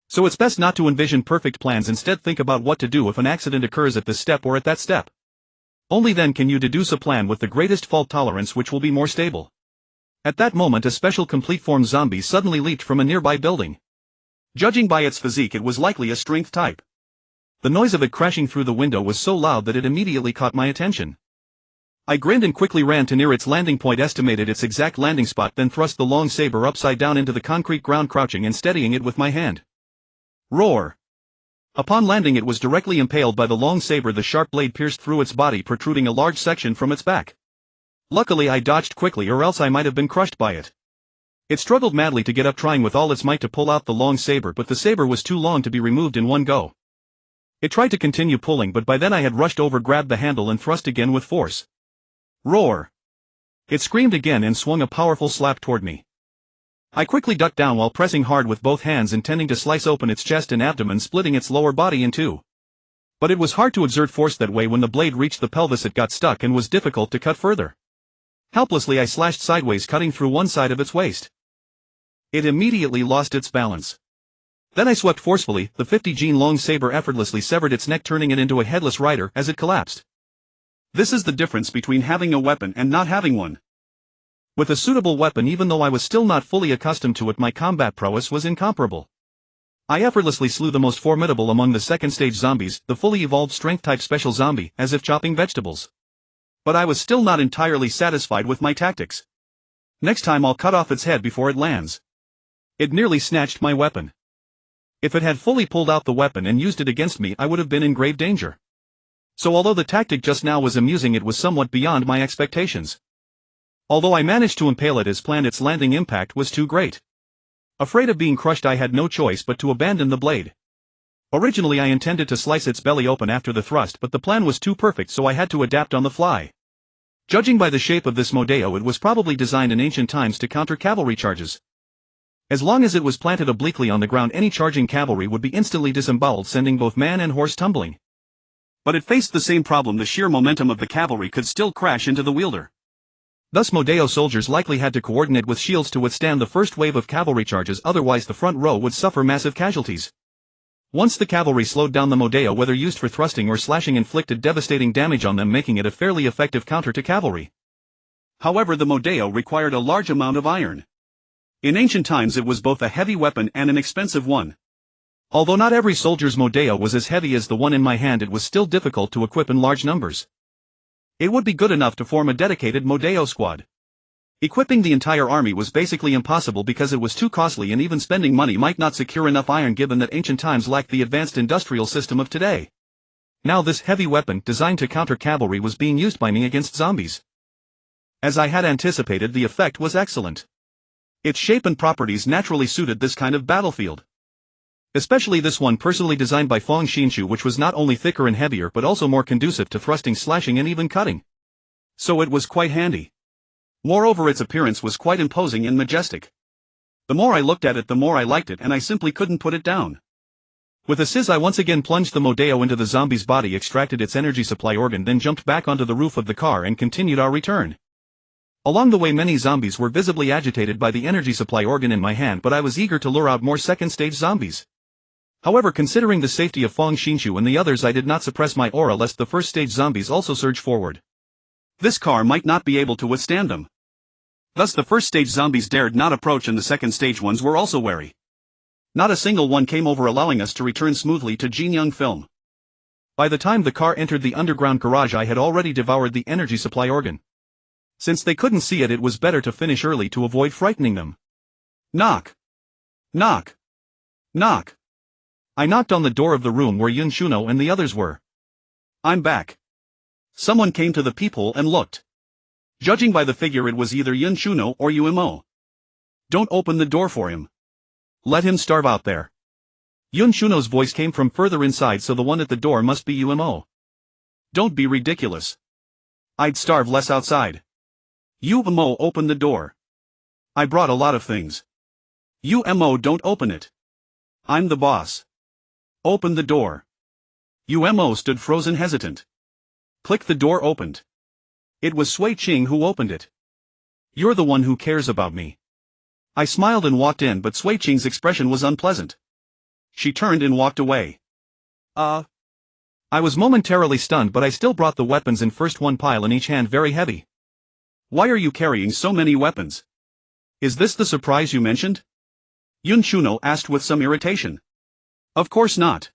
So it's best not to envision perfect plans, instead think about what to do if an accident occurs at this step or at that step. Only then can you deduce a plan with the greatest fault tolerance, which will be more stable. At that moment a special complete form zombie suddenly leaped from a nearby building. Judging by its physique, it was likely a strength type. The noise of it crashing through the window was so loud that it immediately caught my attention. I grinned and quickly ran to near its landing point, estimated its exact landing spot, then thrust the long saber upside down into the concrete ground, crouching and steadying it with my hand. Roar! Upon landing it was directly impaled by the long saber. The sharp blade pierced through its body, protruding a large section from its back. Luckily I dodged quickly, or else I might have been crushed by it. It struggled madly to get up, trying with all its might to pull out the long saber, but the saber was too long to be removed in one go. It tried to continue pulling, but by then I had rushed over, grabbed the handle and thrust again with force. Roar! It screamed again and swung a powerful slap toward me. I quickly ducked down while pressing hard with both hands, intending to slice open its chest and abdomen, splitting its lower body in two. But it was hard to exert force that way. When the blade reached the pelvis it got stuck and was difficult to cut further. Helplessly I slashed sideways, cutting through one side of its waist. It immediately lost its balance. Then I swept forcefully. The 50-gene long saber effortlessly severed its neck, turning it into a headless rider as it collapsed. This is the difference between having a weapon and not having one. With a suitable weapon, even though I was still not fully accustomed to it, my combat prowess was incomparable. I effortlessly slew the most formidable among the second-stage zombies, the fully evolved strength-type special zombie, as if chopping vegetables. But I was still not entirely satisfied with my tactics. Next time I'll cut off its head before it lands. It nearly snatched my weapon. If it had fully pulled out the weapon and used it against me, I would have been in grave danger. So although the tactic just now was amusing, it was somewhat beyond my expectations. Although I managed to impale it as planned, its landing impact was too great. Afraid of being crushed, I had no choice but to abandon the blade. Originally I intended to slice its belly open after the thrust, but the plan was too perfect, so I had to adapt on the fly. Judging by the shape of this Modeo, it was probably designed in ancient times to counter cavalry charges. As long as it was planted obliquely on the ground, any charging cavalry would be instantly disemboweled, sending both man and horse tumbling. But it faced the same problem: the sheer momentum of the cavalry could still crash into the wielder. Thus Modeo soldiers likely had to coordinate with shields to withstand the first wave of cavalry charges, otherwise the front row would suffer massive casualties. Once the cavalry slowed down, the Modeo, whether used for thrusting or slashing, inflicted devastating damage on them, making it a fairly effective counter to cavalry. However, the Modeo required a large amount of iron. In ancient times it was both a heavy weapon and an expensive one. Although not every soldier's Modeo was as heavy as the one in my hand, it was still difficult to equip in large numbers. It would be good enough to form a dedicated Modeo squad. Equipping the entire army was basically impossible because it was too costly, and even spending money might not secure enough iron, given that ancient times lacked the advanced industrial system of today. Now this heavy weapon, designed to counter cavalry, was being used by me against zombies. As I had anticipated, the effect was excellent. Its shape and properties naturally suited this kind of battlefield. Especially this one, personally designed by Feng Xinshu, which was not only thicker and heavier but also more conducive to thrusting, slashing and even cutting. So it was quite handy. Moreover, its appearance was quite imposing and majestic. The more I looked at it, the more I liked it, and I simply couldn't put it down. With a sizz, I once again plunged the Modeo into the zombie's body, extracted its energy supply organ, then jumped back onto the roof of the car and continued our return. Along the way many zombies were visibly agitated by the energy supply organ in my hand, but I was eager to lure out more second-stage zombies. However, considering the safety of Fang Xinshu and the others, I did not suppress my aura lest the first-stage zombies also surge forward. This car might not be able to withstand them. Thus the first-stage zombies dared not approach and the second-stage ones were also wary. Not a single one came over, allowing us to return smoothly to Jinyang Film. By the time the car entered the underground garage, I had already devoured the energy supply organ. Since they couldn't see it, it was better to finish early to avoid frightening them. Knock. Knock. Knock. I knocked on the door of the room where Yun Shuno and the others were. I'm back. Someone came to the peephole and looked. Judging by the figure, it was either Yun Shuno or Umo. Don't open the door for him. Let him starve out there. Yun Shuno's voice came from further inside, so the one at the door must be Umo. Don't be ridiculous. I'd starve less outside. Umo, open the door. I brought a lot of things. Umo, don't open it. I'm the boss. Open the door. Umo stood frozen, hesitant. Click, the door opened. It was Sui Qing who opened it. You're the one who cares about me. I smiled and walked in, but Sui Qing's expression was unpleasant. She turned and walked away. I was momentarily stunned, but I still brought the weapons in first, one pile in each hand, very heavy. Why are you carrying so many weapons? Is this the surprise you mentioned? Yun Shuno asked with some irritation. Of course not.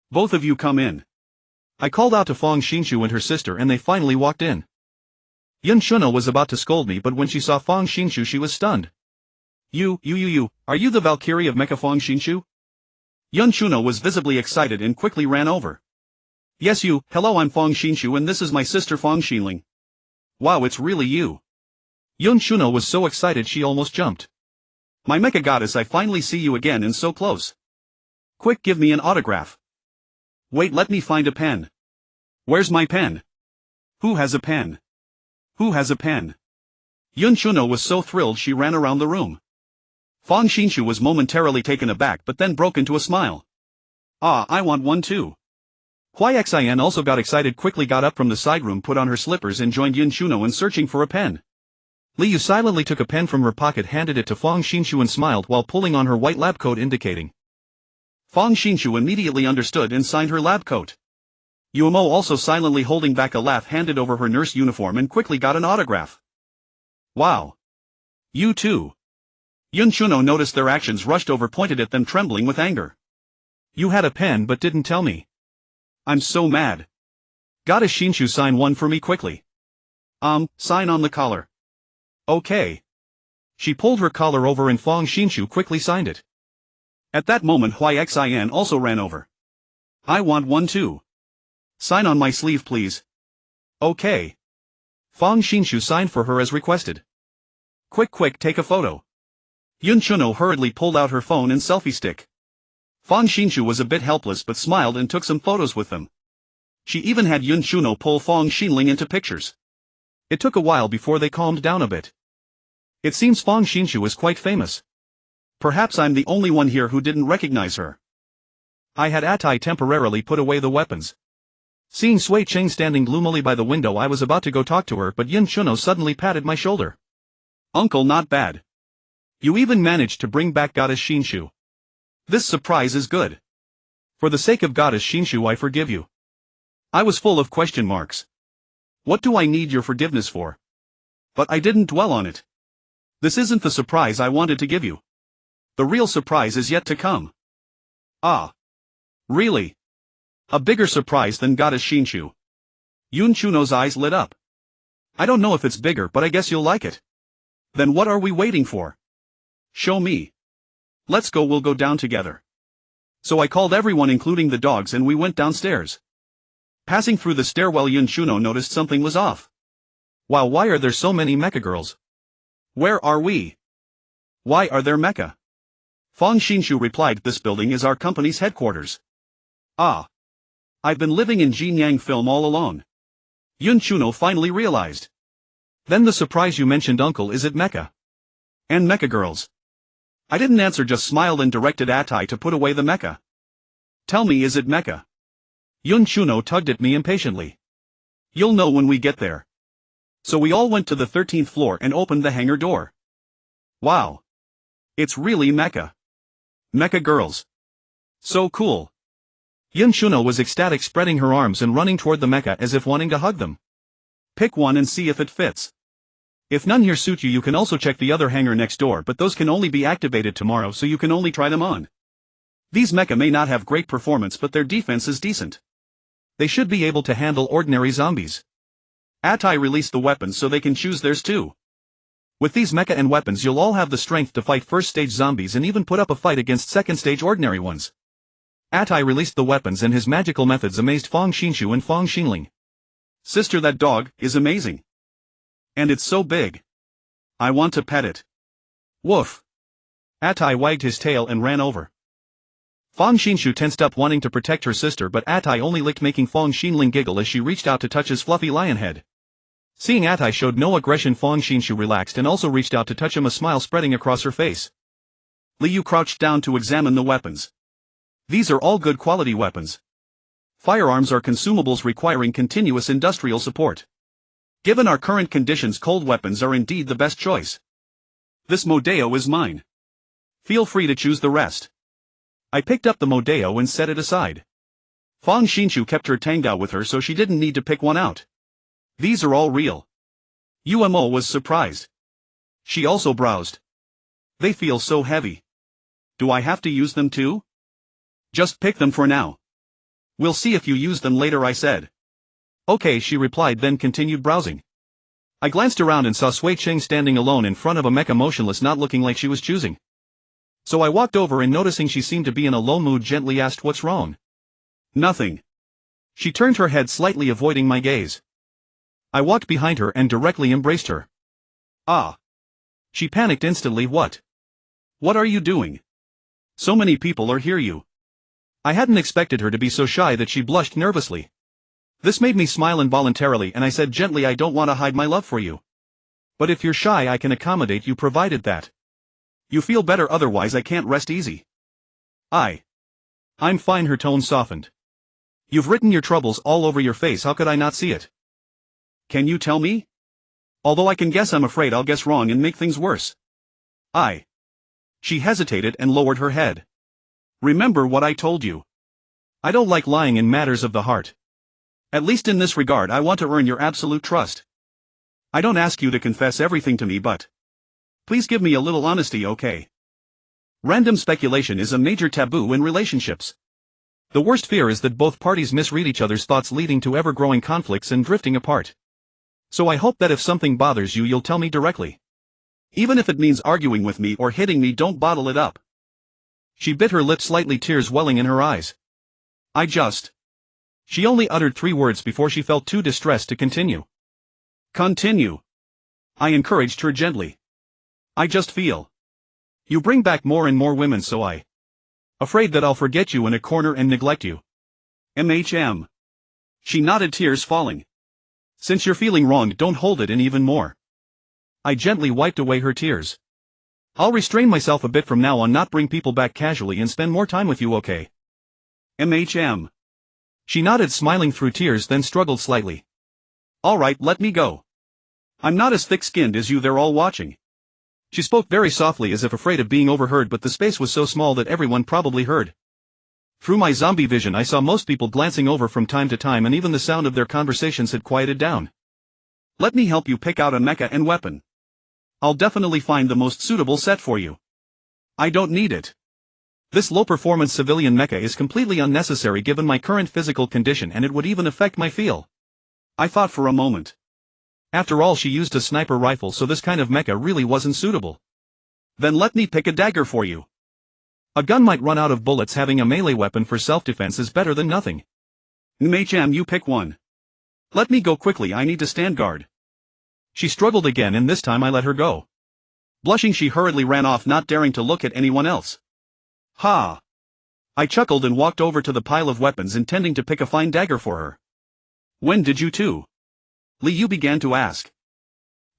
Both of you come in. I called out to Fang Xinshu and her sister, and they finally walked in. Yun Shuno was about to scold me, but when she saw Fang Xinshu she was stunned. You, are you the Valkyrie of Mecha Fang Xinshu? Yun Shuno was visibly excited and quickly ran over. Yes, you. Hello, I'm Fang Xinshu and this is my sister Fang Xinling. Wow, it's really you. Yun Shuno was so excited she almost jumped. My mecha goddess, I finally see you again and so close. Quick, give me an autograph. Wait, let me find a pen. Where's my pen? Who has a pen? Who has a pen? Yun Shuno was so thrilled she ran around the room. Fang Xinshu was momentarily taken aback but then broke into a smile. Ah, I want one too. Xin also got excited, quickly got up from the side room, put on her slippers and joined Yun Shuno in searching for a pen. Liu silently took a pen from her pocket, handed it to Fang Xinshu and smiled while pulling on her white lab coat, indicating. Fang Xinshu immediately understood and signed her lab coat. Umo, also silently holding back a laugh, handed over her nurse uniform and quickly got an autograph. Wow. You too. Yun Shuno noticed their actions, rushed over, pointed at them, trembling with anger. You had a pen but didn't tell me. I'm so mad. Goddess Xinshu, sign one for me quickly. Sign on the collar. Okay. She pulled her collar over and Fang Xinshu quickly signed it. At that moment Xin also ran over. I want one too. Sign on my sleeve please. Okay. Fang Xinshu signed for her as requested. Quick, take a photo. Yun Shuno hurriedly pulled out her phone and selfie stick. Fang Xinshu was a bit helpless but smiled and took some photos with them. She even had Yun Shuno pull Fang Xinling into pictures. It took a while before they calmed down a bit. It seems Fang Xinshu is quite famous. Perhaps I'm the only one here who didn't recognize her. I had Atai temporarily put away the weapons. Seeing Sui Cheng standing gloomily by the window, I was about to go talk to her, but Yun Shuno suddenly patted my shoulder. Uncle, not bad. You even managed to bring back Goddess Xinshu. This surprise is good. For the sake of Goddess Xinshu, I forgive you. I was full of question marks. What do I need your forgiveness for? But I didn't dwell on it. This isn't the surprise I wanted to give you. The real surprise is yet to come. Ah. Really? A bigger surprise than Goddess Xinshu. Yun Shuno's eyes lit up. I don't know if it's bigger, but I guess you'll like it. Then what are we waiting for? Show me. Let's go, we'll go down together. So I called everyone including the dogs and we went downstairs. Passing through the stairwell, Yun Shuno noticed something was off. Wow, why are there so many mecha girls? Where are we? Why are there mecha? Fang Xinshu replied, this building is our company's headquarters. Ah. I've been living in Jinyang Film all along. Yun Shuno finally realized. Then the surprise you mentioned, uncle, is it mecha? And mecha girls? I didn't answer, just smiled and directed Atai to put away the mecha. Tell me, is it mecha? Yun Shuno tugged at me impatiently. You'll know when we get there. So we all went to the 13th floor and opened the hangar door. Wow. It's really Mecha. Mecha girls. So cool. Yun Shuno was ecstatic, spreading her arms and running toward the mecha as if wanting to hug them. Pick one and see if it fits. If none here suit you, you can also check the other hangar next door, but those can only be activated tomorrow, so you can only try them on. These mecha may not have great performance, but their defense is decent. They should be able to handle ordinary zombies. Atai released the weapons so they can choose theirs too. With these mecha and weapons, you'll all have the strength to fight first stage zombies and even put up a fight against second stage ordinary ones. Atai released the weapons and his magical methods amazed Fong Xinshu and Fong Xinling. Sister, that dog is amazing. And it's so big. I want to pet it. Woof. Atai wagged his tail and ran over. Fong Xinshu tensed up, wanting to protect her sister, but Atai only licked, making Fong Xinling giggle as she reached out to touch his fluffy lion head. Seeing Atai showed no aggression, Fong Xinshu relaxed and also reached out to touch him, a smile spreading across her face. Liu crouched down to examine the weapons. These are all good quality weapons. Firearms are consumables requiring continuous industrial support. Given our current conditions, cold weapons are indeed the best choice. This Modeo is mine. Feel free to choose the rest. I picked up the Modeo and set it aside. Fong Xinshu kept her Tangdao with her, so she didn't need to pick one out. These are all real. Umo was surprised. She also browsed. They feel so heavy. Do I have to use them too? Just pick them for now. We'll see if you use them later, I said. Okay, she replied, then continued browsing. I glanced around and saw Sui Cheng standing alone in front of a mecha, motionless, not looking like she was choosing. So I walked over and, noticing she seemed to be in a low mood, gently asked, "What's wrong?" "Nothing." She turned her head slightly, avoiding my gaze. I walked behind her and directly embraced her. Ah. She panicked instantly. What? What are you doing? So many people are here. You. I hadn't expected her to be so shy that she blushed nervously. This made me smile involuntarily, and I said gently, "I don't want to hide my love for you. But if you're shy, I can accommodate you, provided that you feel better, otherwise I can't rest easy." I'm fine, her tone softened. You've written your troubles all over your face, how could I not see it? Can you tell me? Although I can guess, I'm afraid I'll guess wrong and make things worse. She hesitated and lowered her head. Remember what I told you. I don't like lying in matters of the heart. At least in this regard, I want to earn your absolute trust. I don't ask you to confess everything to me, but please give me a little honesty, okay? Random speculation is a major taboo in relationships. The worst fear is that both parties misread each other's thoughts, leading to ever-growing conflicts and drifting apart. So I hope that if something bothers you, you'll tell me directly. Even if it means arguing with me or hitting me, don't bottle it up. She bit her lip slightly, tears welling in her eyes. She only uttered 3 words before she felt too distressed to continue. Continue. I encouraged her gently. I just feel you bring back more and more women, so afraid that I'll forget you in a corner and neglect you. She nodded, tears falling. Since you're feeling wronged, don't hold it in even more. I gently wiped away her tears. I'll restrain myself a bit from now on, not bring people back casually and spend more time with you, okay? She nodded, smiling through tears, then struggled slightly. Alright, let me go. I'm not as thick-skinned as you, they're all watching. She spoke very softly, as if afraid of being overheard, but the space was so small that everyone probably heard. Through my zombie vision, I saw most people glancing over from time to time, and even the sound of their conversations had quieted down. Let me help you pick out a mecha and weapon. I'll definitely find the most suitable set for you. I don't need it. This low-performance civilian mecha is completely unnecessary given my current physical condition, and it would even affect my feel. I thought for a moment. After all, she used a sniper rifle, so this kind of mecha really wasn't suitable. Then let me pick a dagger for you. A gun might run out of bullets, having a melee weapon for self-defense is better than nothing. You pick one. Let me go quickly, I need to stand guard. She struggled again, and this time I let her go. Blushing, she hurriedly ran off, not daring to look at anyone else. Ha! I chuckled and walked over to the pile of weapons, intending to pick a fine dagger for her. When did you two? Liu began to ask.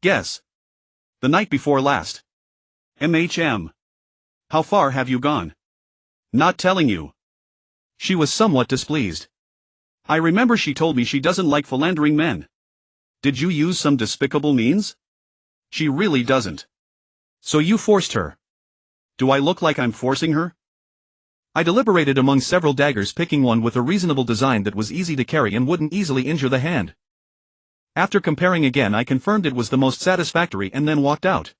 Guess. The night before last. How far have you gone? Not telling you. She was somewhat displeased. I remember she told me she doesn't like philandering men. Did you use some despicable means? She really doesn't. So you forced her. Do I look like I'm forcing her? I deliberated among several daggers, picking one with a reasonable design that was easy to carry and wouldn't easily injure the hand. After comparing again, I confirmed it was the most satisfactory and then walked out.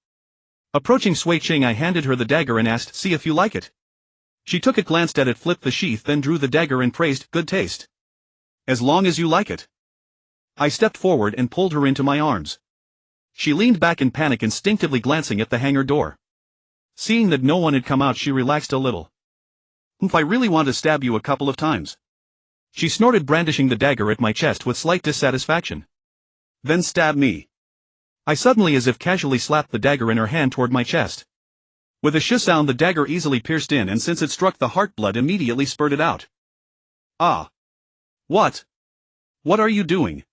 Approaching Sui Ching, I handed her the dagger and asked, "See if you like it." She took it, glanced at it, flipped the sheath, then drew the dagger and praised, "Good taste. As long as you like it." I stepped forward and pulled her into my arms. She leaned back in panic, instinctively glancing at the hangar door. Seeing that no one had come out, she relaxed a little. "I really want to stab you a couple of times," she snorted, brandishing the dagger at my chest with slight dissatisfaction. "Then stab me." I suddenly, as if casually, slapped the dagger in her hand toward my chest. With a shh sound, the dagger easily pierced in, and since it struck the heart, blood immediately spurted out. "Ah. What? What are you doing?"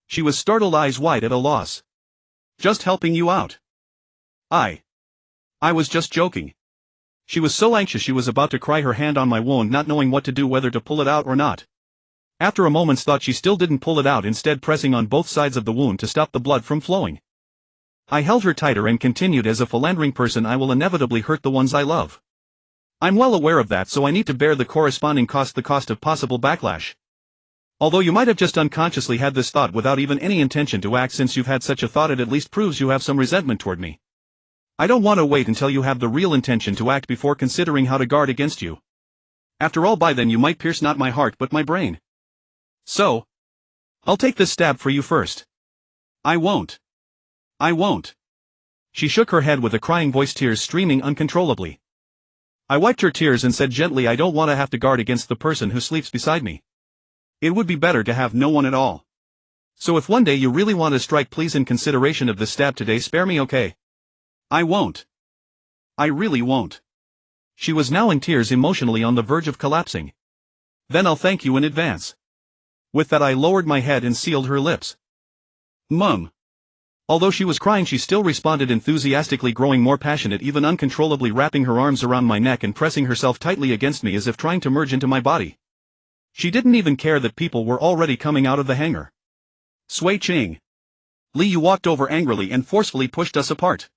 She was startled, eyes wide, at a loss. "Just helping you out. I was just joking." She was so anxious she was about to cry, her hand on my wound, not knowing what to do, whether to pull it out or not. After a moment's thought, she still didn't pull it out, instead pressing on both sides of the wound to stop the blood from flowing. I held her tighter and continued, "As a philandering person, I will inevitably hurt the ones I love. I'm well aware of that, so I need to bear the corresponding cost, the cost of possible backlash. Although you might have just unconsciously had this thought without even any intention to act, since you've had such a thought, it at least proves you have some resentment toward me. I don't want to wait until you have the real intention to act before considering how to guard against you. After all, by then you might pierce not my heart but my brain. So, I'll take this stab for you first." "I won't. I won't." She shook her head with a crying voice, tears streaming uncontrollably. I wiped her tears and said gently, "I don't want to have to guard against the person who sleeps beside me. It would be better to have no one at all. So if one day you really want to strike, please, in consideration of this stab today, spare me, okay?" "I won't. I really won't." She was now in tears, emotionally on the verge of collapsing. "Then I'll thank you in advance." With that, I lowered my head and sealed her lips. "Mum." Although she was crying, she still responded enthusiastically, growing more passionate, even uncontrollably wrapping her arms around my neck and pressing herself tightly against me as if trying to merge into my body. She didn't even care that people were already coming out of the hangar. "Sui Ching." Li Yu walked over angrily and forcefully pushed us apart.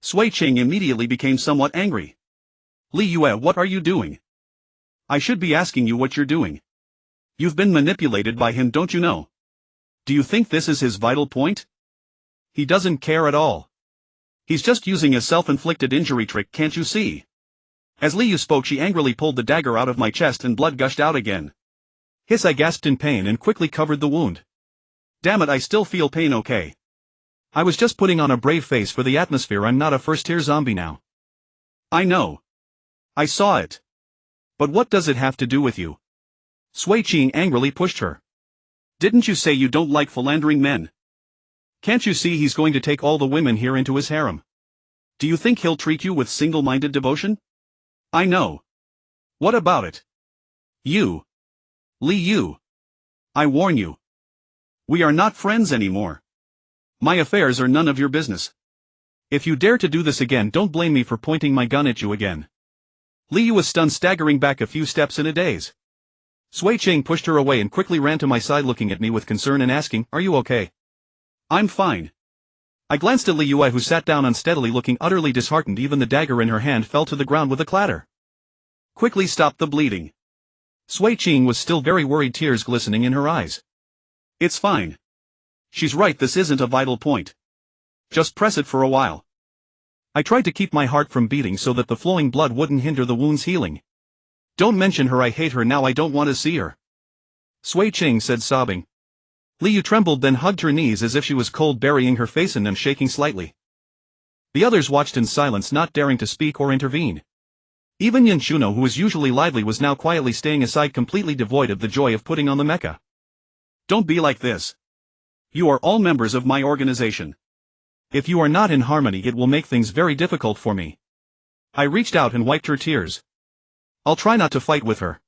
Sui Ching immediately became somewhat angry. "Li Yue, what are you doing? I should be asking you what you're doing. You've been manipulated by him, don't you know? Do you think this is his vital point? He doesn't care at all. He's just using a self-inflicted injury trick, can't you see?" As Li Yu spoke, she angrily pulled the dagger out of my chest and blood gushed out again. "Hiss," I gasped in pain and quickly covered the wound. "Damn it, I still feel pain, okay? I was just putting on a brave face for the atmosphere. I'm not a first-tier zombie now." "I know. I saw it. But what does it have to do with you?" Sui Ching angrily pushed her. "Didn't you say you don't like philandering men? Can't you see he's going to take all the women here into his harem? Do you think he'll treat you with single-minded devotion?" "I know. What about it? You. Li Yu. I warn you. We are not friends anymore. My affairs are none of your business. If you dare to do this again, don't blame me for pointing my gun at you again." Li Yu was stunned, staggering back a few steps in a daze. Sui Ching pushed her away and quickly ran to my side, looking at me with concern and asking, "Are you okay?" "I'm fine." I glanced at Li Yue, who sat down unsteadily, looking utterly disheartened. Even the dagger in her hand fell to the ground with a clatter. "Quickly stop the bleeding." Sui Ching was still very worried, tears glistening in her eyes. "It's fine. She's right, this isn't a vital point. Just press it for a while." I tried to keep my heart from beating so that the flowing blood wouldn't hinder the wound's healing. "Don't mention her, I hate her now, I don't want to see her," Sui Ching said, sobbing. Li Yu trembled, then hugged her knees as if she was cold, burying her face in them, shaking slightly. The others watched in silence, not daring to speak or intervene. Even Yin Shuno, who was usually lively, was now quietly staying aside, completely devoid of the joy of putting on the mecha. "Don't be like this. You are all members of my organization. If you are not in harmony, it will make things very difficult for me." I reached out and wiped her tears. "I'll try not to fight with her.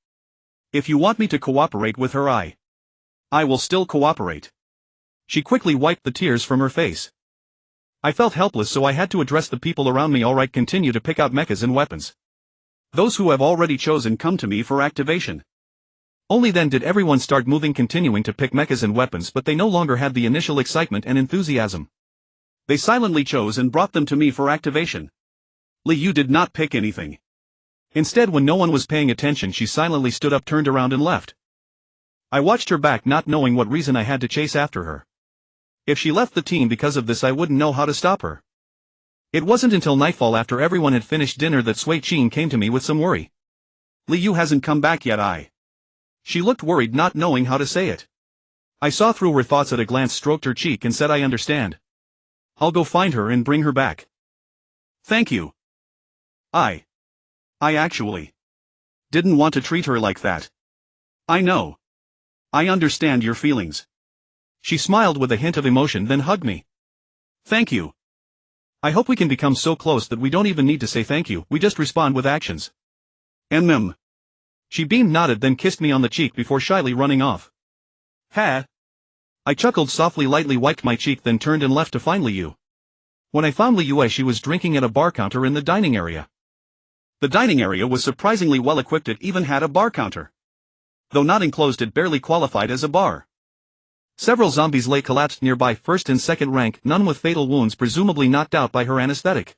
If you want me to cooperate with her, I will still cooperate." She quickly wiped the tears from her face. I felt helpless, so I had to address the people around me. "All right, continue to pick out mechas and weapons. Those who have already chosen come to me for activation. Only then did everyone start moving, continuing to pick mechas and weapons, but they no longer had the initial excitement and enthusiasm. They silently chose and brought them to me for activation. Liu did not pick anything. Instead, when no one was paying attention, she silently stood up, turned around and left. I watched her back, not knowing what reason I had to chase after her. If she left the team because of this, I wouldn't know how to stop her. It wasn't until nightfall, after everyone had finished dinner, that Sui Qing came to me with some worry. Liu hasn't come back yet. She looked worried, not knowing how to say it. I saw through her thoughts at a glance, stroked her cheek and said, I understand. I'll go find her and bring her back. Thank you. I actually didn't want to treat her like that. I know. I understand your feelings. She smiled with a hint of emotion, then hugged me. Thank you. I hope we can become so close that we don't even need to say thank you, we just respond with actions. She beamed, nodded, then kissed me on the cheek before shyly running off. Ha! I chuckled softly, lightly wiped my cheek, then turned and left to find Liu. When I found Liu, she was drinking at a bar counter in the dining area. The dining area was surprisingly well equipped, it even had a bar counter. Though not enclosed, it barely qualified as a bar. Several zombies lay collapsed nearby, first and second rank, none with fatal wounds, presumably knocked out by her anesthetic.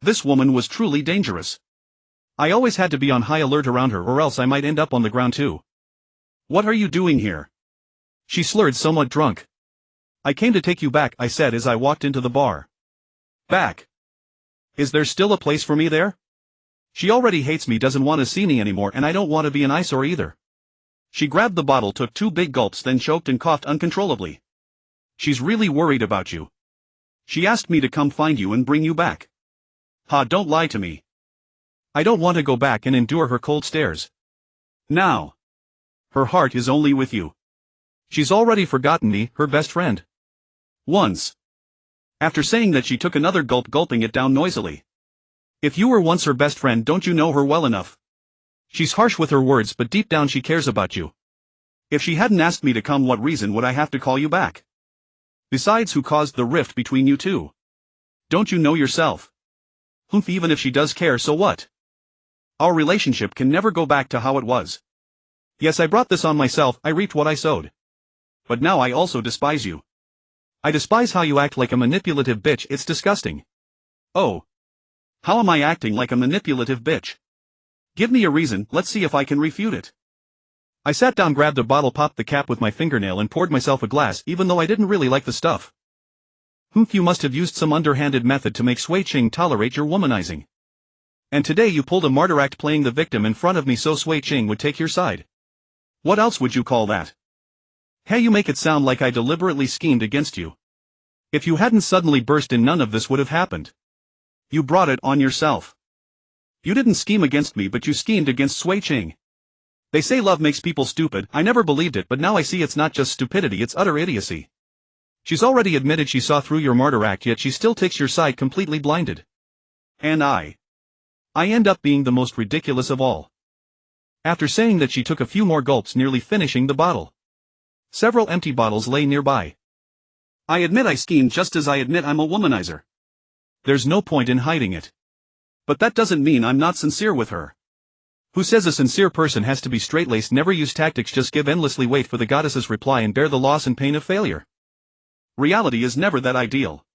This woman was truly dangerous. I always had to be on high alert around her, or else I might end up on the ground too. What are you doing here? She slurred, somewhat drunk. I came to take you back, I said as I walked into the bar. Back? Is there still a place for me there? She already hates me, doesn't want to see me anymore, and I don't want to be an eyesore either. She grabbed the bottle, took 2 big gulps, then choked and coughed uncontrollably. She's really worried about you. She asked me to come find you and bring you back. Ha, don't lie to me. I don't want to go back and endure her cold stares. Now. Her heart is only with you. She's already forgotten me, her best friend. Once. After saying that, she took another gulp, gulping it down noisily. If you were once her best friend, don't you know her well enough? She's harsh with her words, but deep down she cares about you. If she hadn't asked me to come, what reason would I have to call you back? Besides, who caused the rift between you two? Don't you know yourself? Even if she does care, so what? Our relationship can never go back to how it was. Yes, I brought this on myself, I reaped what I sowed. But now I also despise you. I despise how you act like a manipulative bitch, it's disgusting. Oh. How am I acting like a manipulative bitch? Give me a reason, let's see if I can refute it. I sat down, grabbed a bottle, popped the cap with my fingernail and poured myself a glass, even though I didn't really like the stuff. You must have used some underhanded method to make Sui Qing tolerate your womanizing. And today you pulled a martyr act, playing the victim in front of me so Sui Qing would take your side. What else would you call that? Hey, you make it sound like I deliberately schemed against you. If you hadn't suddenly burst in, none of this would have happened. You brought it on yourself. You didn't scheme against me, but you schemed against Sui Qing. They say love makes people stupid, I never believed it, but now I see it's not just stupidity, it's utter idiocy. She's already admitted she saw through your martyr act, yet she still takes your side, completely blinded. And I end up being the most ridiculous of all. After saying that, she took a few more gulps, nearly finishing the bottle. Several empty bottles lay nearby. I admit I schemed, just as I admit I'm a womanizer. There's no point in hiding it. But that doesn't mean I'm not sincere with her. Who says a sincere person has to be straight-laced, never use tactics, just give endlessly, wait for the goddess's reply and bear the loss and pain of failure? Reality is never that ideal.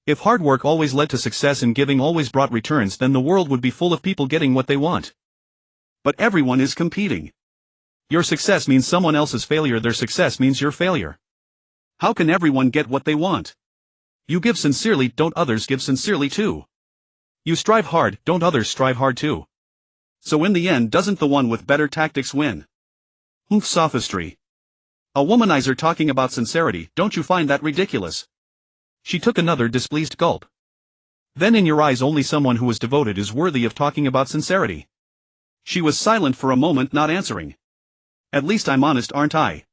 If hard work always led to success and giving always brought returns, then the world would be full of people getting what they want. But everyone is competing. Your success means someone else's failure, their success means your failure. How can everyone get what they want? You give sincerely, don't others give sincerely too? You strive hard, don't others strive hard too? So in the end, doesn't the one with better tactics win? Sophistry. A womanizer talking about sincerity, don't you find that ridiculous? She took another displeased gulp. Then in your eyes only someone who is devoted is worthy of talking about sincerity. She was silent for a moment, not answering. At least I'm honest, aren't I?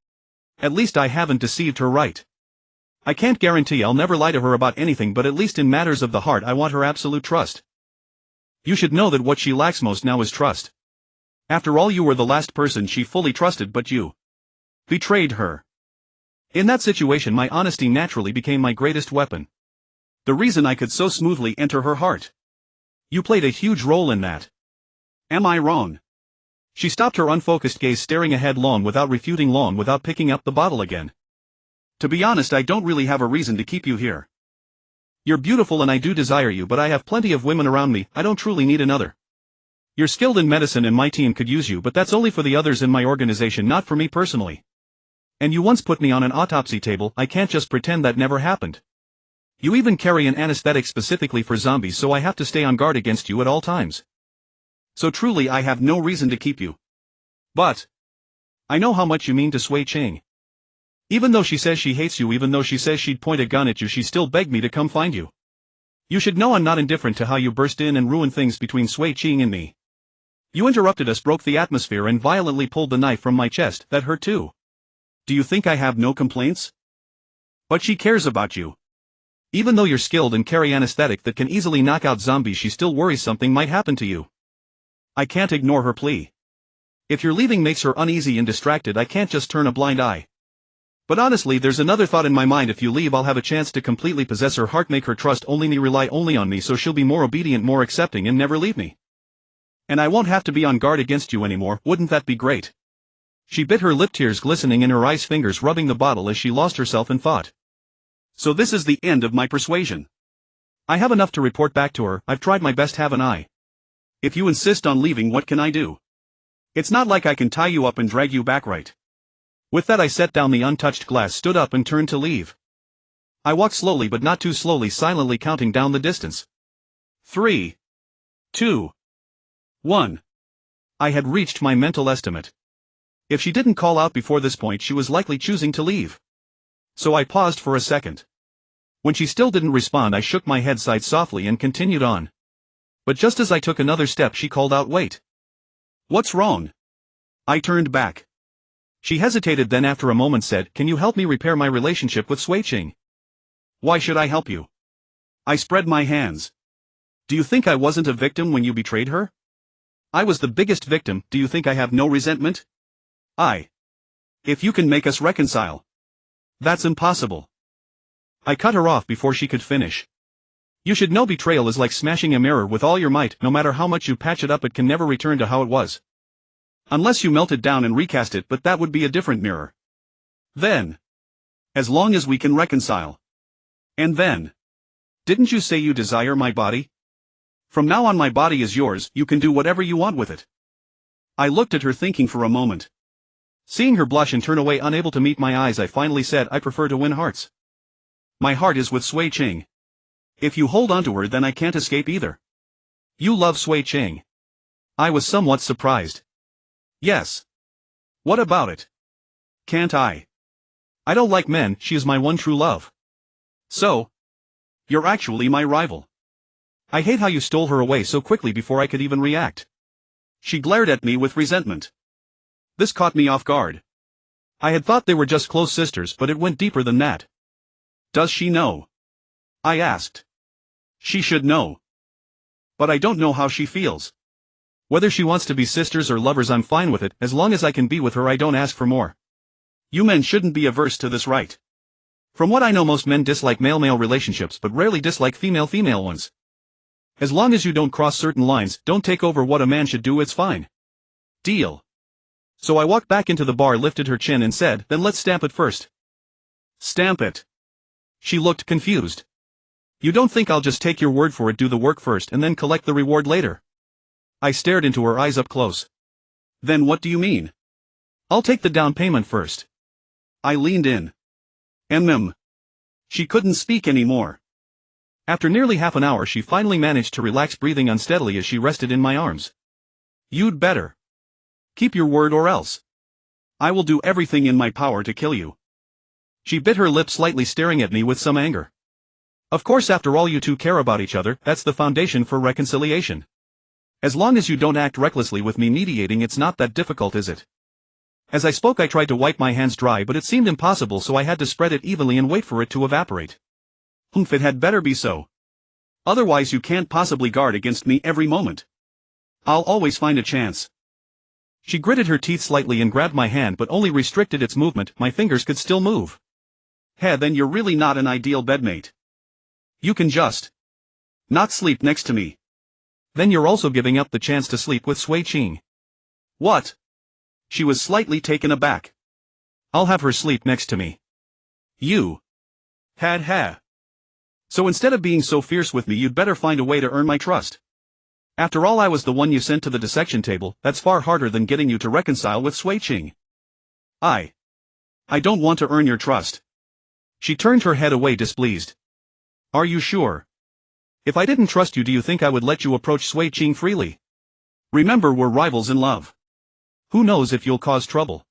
At least I haven't deceived her, right? I can't guarantee I'll never lie to her about anything, but at least in matters of the heart I want her absolute trust. You should know that what she lacks most now is trust. After all, you were the last person she fully trusted, but you betrayed her. In that situation, my honesty naturally became my greatest weapon. The reason I could so smoothly enter her heart. You played a huge role in that. Am I wrong? She stopped her unfocused gaze staring ahead long without refuting, long without picking up the bottle again. To be honest, I don't really have a reason to keep you here. You're beautiful and I do desire you, but I have plenty of women around me, I don't truly need another. You're skilled in medicine and my team could use you, but that's only for the others in my organization, not for me personally. And you once put me on an autopsy table, I can't just pretend that never happened. You even carry an anesthetic specifically for zombies, so I have to stay on guard against you at all times. So truly I have no reason to keep you. But I know how much you mean to Sui Ching. Even though she says she hates you, even though she says she'd point a gun at you, she still begged me to come find you. You should know I'm not indifferent to how you burst in and ruin things between Sui Ching and me. You interrupted us, broke the atmosphere and violently pulled the knife from my chest, that hurt too. Do you think I have no complaints? But she cares about you. Even though you're skilled and carry anesthetic that can easily knock out zombies, she still worries something might happen to you. I can't ignore her plea. If your leaving makes her uneasy and distracted, I can't just turn a blind eye. But honestly, there's another thought in my mind. If you leave, I'll have a chance to completely possess her heart, make her trust only me, rely only on me, so she'll be more obedient, more accepting, and never leave me. And I won't have to be on guard against you anymore. Wouldn't that be great? She bit her lip, tears glistening in her eyes, fingers rubbing the bottle as she lost herself in thought. So this is the end of my persuasion. I have enough to report back to her. I've tried my best, haven't I? If you insist on leaving, what can I do? It's not like I can tie you up and drag you back, right? With that I set down the untouched glass, stood up and turned to leave. I walked slowly but not too slowly, silently counting down the distance. 3, 2, 1. I had reached my mental estimate. If she didn't call out before this point, she was likely choosing to leave. So I paused for a second. When she still didn't respond, I shook my head, sighed softly and continued on. But just as I took another step, she called out, "Wait. What's wrong?" I turned back. She hesitated, then after a moment said, "Can you help me repair my relationship with Sui Ching?" "Why should I help you?" I spread my hands. "Do you think I wasn't a victim when you betrayed her? I was the biggest victim. Do you think I have no resentment? If you can make us reconcile." "That's impossible." I cut her off before she could finish. "You should know betrayal is like smashing a mirror with all your might. No matter how much you patch it up, it can never return to how it was. Unless you melt it down and recast it, but that would be a different mirror. Then, as long as we can reconcile. And then, didn't you say you desire my body? From now on my body is yours, you can do whatever you want with it." I looked at her, thinking for a moment. Seeing her blush and turn away, unable to meet my eyes, I finally said, "I prefer to win hearts. My heart is with Sui Ching. If you hold on to her, then I can't escape either." "You love Sui Ching?" I was somewhat surprised. "Yes. What about it? Can't I? I don't like men, she is my one true love." "So? You're actually my rival." "I hate how you stole her away so quickly before I could even react." She glared at me with resentment. This caught me off guard. I had thought they were just close sisters, but it went deeper than that. "Does she know?" I asked. "She should know. But I don't know how she feels. Whether she wants to be sisters or lovers, I'm fine with it. As long as I can be with her, I don't ask for more. You men shouldn't be averse to this, right? From what I know, most men dislike male-male relationships but rarely dislike female-female ones. As long as you don't cross certain lines, don't take over what a man should do, it's fine. Deal." So I walked back into the bar, lifted her chin and said, "Then let's stamp it first." "Stamp it?" She looked confused. "You don't think I'll just take your word for it, do the work first and then collect the reward later?" I stared into her eyes up close. "Then what do you mean?" "I'll take the down payment first." I leaned in. She couldn't speak anymore. After nearly half an hour, she finally managed to relax, breathing unsteadily as she rested in my arms. "You'd better keep your word or else I will do everything in my power to kill you." She bit her lip slightly, staring at me with some anger. "Of course, after all, you two care about each other, that's the foundation for reconciliation. As long as you don't act recklessly with me mediating, it's not that difficult, is it?" As I spoke, I tried to wipe my hands dry, but it seemed impossible, so I had to spread it evenly and wait for it to evaporate. It had better be so. Otherwise you can't possibly guard against me every moment. I'll always find a chance. She gritted her teeth slightly and grabbed my hand, but only restricted its movement. My fingers could still move. Then you're really not an ideal bedmate. You can just not sleep next to me. Then you're also giving up the chance to sleep with Sui Ching. What? She was slightly taken aback. I'll have her sleep next to me. You. Ha. So instead of being so fierce with me, you'd better find a way to earn my trust. After all, I was the one you sent to the dissection table. That's far harder than getting you to reconcile with Sui Qing. I don't want to earn your trust. She turned her head away displeased. Are you sure? If I didn't trust you, do you think I would let you approach Sui Qing freely? Remember, we're rivals in love. Who knows if you'll cause trouble?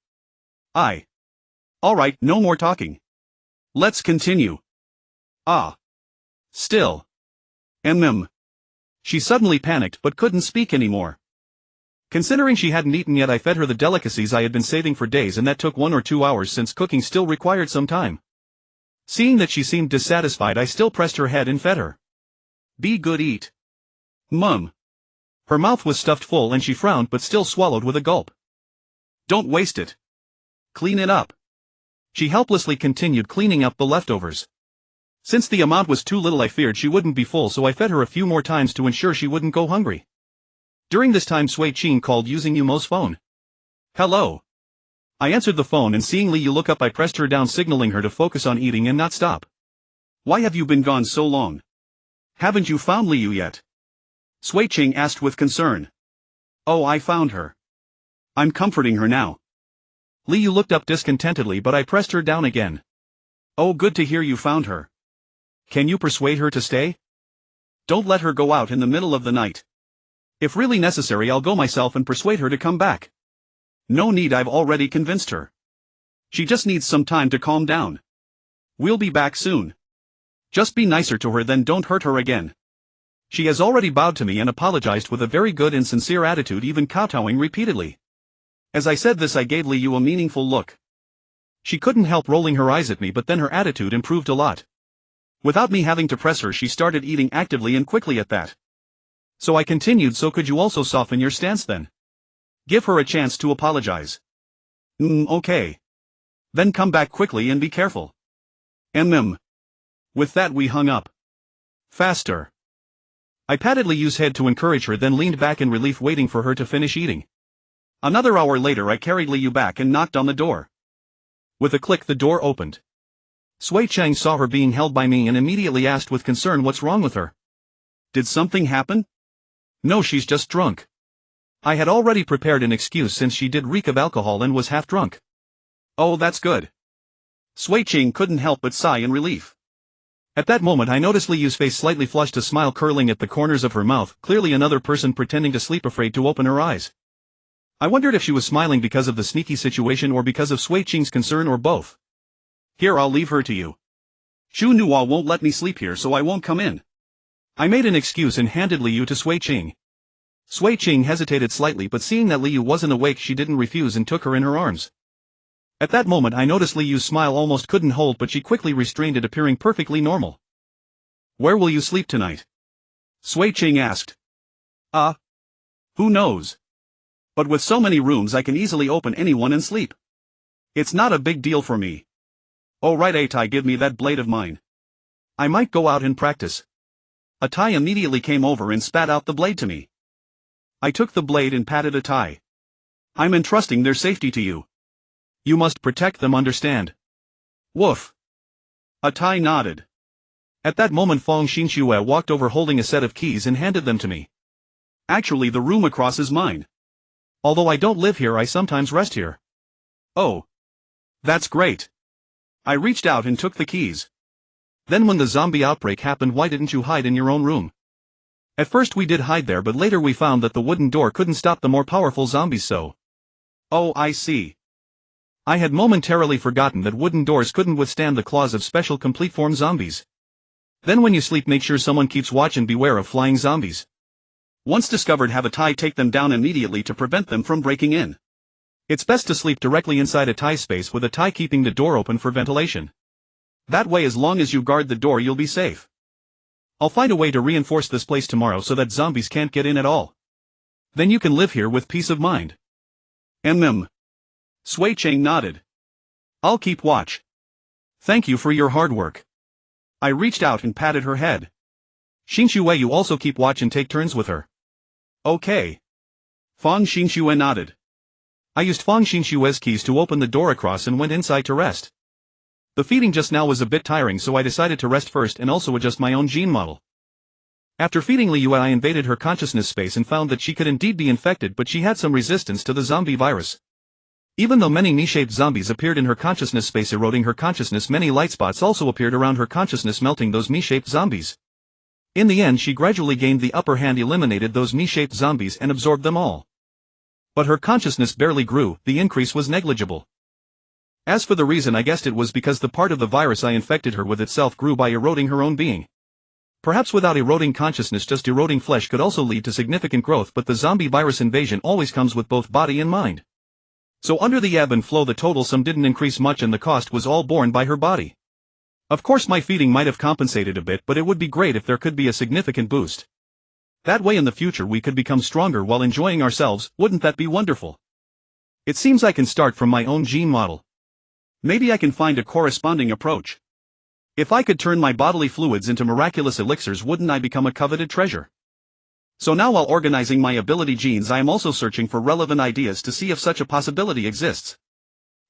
Alright, no more talking. Let's continue. Still. She suddenly panicked but couldn't speak anymore. Considering she hadn't eaten yet, I fed her the delicacies I had been saving for days, and that took 1 or 2 hours since cooking still required some time. Seeing that she seemed dissatisfied, I still pressed her head and fed her. Be good, eat. Mum. Her mouth was stuffed full and she frowned but still swallowed with a gulp. Don't waste it. Clean it up. She helplessly continued cleaning up the leftovers. Since the amount was too little, I feared she wouldn't be full, so I fed her a few more times to ensure she wouldn't go hungry. During this time, Sui Qing called using Yumo's phone. Hello. I answered the phone, and seeing Liu look up, I pressed her down, signaling her to focus on eating and not stop. Why have you been gone so long? Haven't you found Liu yet? Sui Qing asked with concern. Oh, I found her. I'm comforting her now. Liu looked up discontentedly, but I pressed her down again. Oh, good to hear you found her. Can you persuade her to stay? Don't let her go out in the middle of the night. If really necessary, I'll go myself and persuade her to come back. No need, I've already convinced her. She just needs some time to calm down. We'll be back soon. Just be nicer to her, then don't hurt her again. She has already bowed to me and apologized with a very good and sincere attitude, even kowtowing repeatedly. As I said this, I gave Liu a meaningful look. She couldn't help rolling her eyes at me, but then her attitude improved a lot. Without me having to press her, she started eating actively and quickly at that. So I continued, so could you also soften your stance then? Give her a chance to apologize. Okay. Then come back quickly and be careful. With that we hung up. Faster. I patted Liu's head to encourage her, then leaned back in relief, waiting for her to finish eating. Another hour later, I carried Liu back and knocked on the door. With a click, the door opened. Sui Qing saw her being held by me and immediately asked with concern what's wrong with her. Did something happen? No, she's just drunk. I had already prepared an excuse since she did reek of alcohol and was half drunk. Oh, that's good. Sui Qing couldn't help but sigh in relief. At that moment I noticed Liu's face slightly flushed, a smile curling at the corners of her mouth, clearly another person pretending to sleep, afraid to open her eyes. I wondered if she was smiling because of the sneaky situation or because of Sui Qing's concern, or both. Here, I'll leave her to you. Shu Nuo won't let me sleep here, so I won't come in. I made an excuse and handed Liu to Sui Qing. Sui Qing hesitated slightly, but seeing that Liu wasn't awake, she didn't refuse and took her in her arms. At that moment I noticed Liu's smile almost couldn't hold, but she quickly restrained it, appearing perfectly normal. Where will you sleep tonight? Sui Qing asked. Who knows? But with so many rooms I can easily open any one and sleep. It's not a big deal for me. Oh right, Atai, give me that blade of mine. I might go out and practice. Atai immediately came over and spat out the blade to me. I took the blade and patted Atai. I'm entrusting their safety to you. You must protect them, understand? Woof. Atai nodded. At that moment Fong Xinxue walked over holding a set of keys and handed them to me. Actually, the room across is mine. Although I don't live here, I sometimes rest here. Oh. That's great. I reached out and took the keys. Then when the zombie outbreak happened, why didn't you hide in your own room? At first we did hide there, but later we found that the wooden door couldn't stop the more powerful zombies, so. Oh, I see. I had momentarily forgotten that wooden doors couldn't withstand the claws of special complete form zombies. Then when you sleep, make sure someone keeps watch and beware of flying zombies. Once discovered, have Atai take them down immediately to prevent them from breaking in. It's best to sleep directly inside Atai's space, with Atai keeping the door open for ventilation. That way, as long as you guard the door, you'll be safe. I'll find a way to reinforce this place tomorrow so that zombies can't get in at all. Then you can live here with peace of mind. Sui Qing nodded. I'll keep watch. Thank you for your hard work. I reached out and patted her head. Xinxue, you also keep watch and take turns with her. Okay. Fong Xinxue nodded. I used Feng Xinshue's keys to open the door across and went inside to rest. The feeding just now was a bit tiring, so I decided to rest first and also adjust my own gene model. After feeding Liu, I invaded her consciousness space and found that she could indeed be infected, but she had some resistance to the zombie virus. Even though many me-shaped zombies appeared in her consciousness space eroding her consciousness, many light spots also appeared around her consciousness melting those me-shaped zombies. In the end, she gradually gained the upper hand, eliminated those me-shaped zombies and absorbed them all. But her consciousness barely grew, the increase was negligible. As for the reason, I guessed it was because the part of the virus I infected her with itself grew by eroding her own being. Perhaps without eroding consciousness, just eroding flesh could also lead to significant growth, but the zombie virus invasion always comes with both body and mind. So under the ebb and flow, the total sum didn't increase much and the cost was all borne by her body. Of course my feeding might have compensated a bit, but it would be great if there could be a significant boost. That way in the future we could become stronger while enjoying ourselves. Wouldn't that be wonderful? It seems I can start from my own gene model. Maybe I can find a corresponding approach. If I could turn my bodily fluids into miraculous elixirs, wouldn't I become a coveted treasure? So now, while organizing my ability genes, I am also searching for relevant ideas to see if such a possibility exists.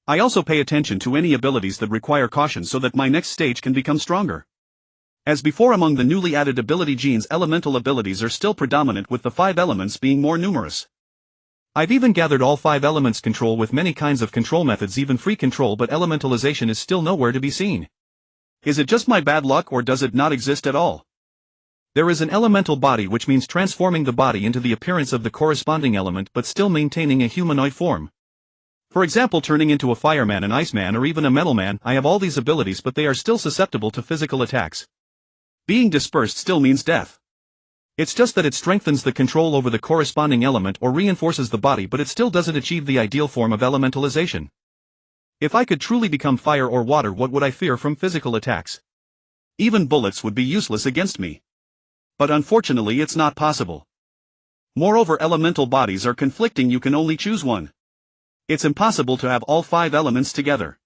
I also pay attention to any abilities that require caution so that my next stage can become stronger. As before, among the newly added ability genes, elemental abilities are still predominant, with the 5 elements being more numerous. I've even gathered all 5 elements control with many kinds of control methods, even free control, but elementalization is still nowhere to be seen. Is it just my bad luck, or does it not exist at all? There is an elemental body, which means transforming the body into the appearance of the corresponding element but still maintaining a humanoid form. For example, turning into a fireman, an iceman, or even a metal man. I have all these abilities, but they are still susceptible to physical attacks. Being dispersed still means death. It's just that it strengthens the control over the corresponding element or reinforces the body, but it still doesn't achieve the ideal form of elementalization. If I could truly become fire or water, what would I fear from physical attacks? Even bullets would be useless against me. But unfortunately it's not possible. Moreover, elemental bodies are conflicting, you can only choose one. It's impossible to have all 5 elements together.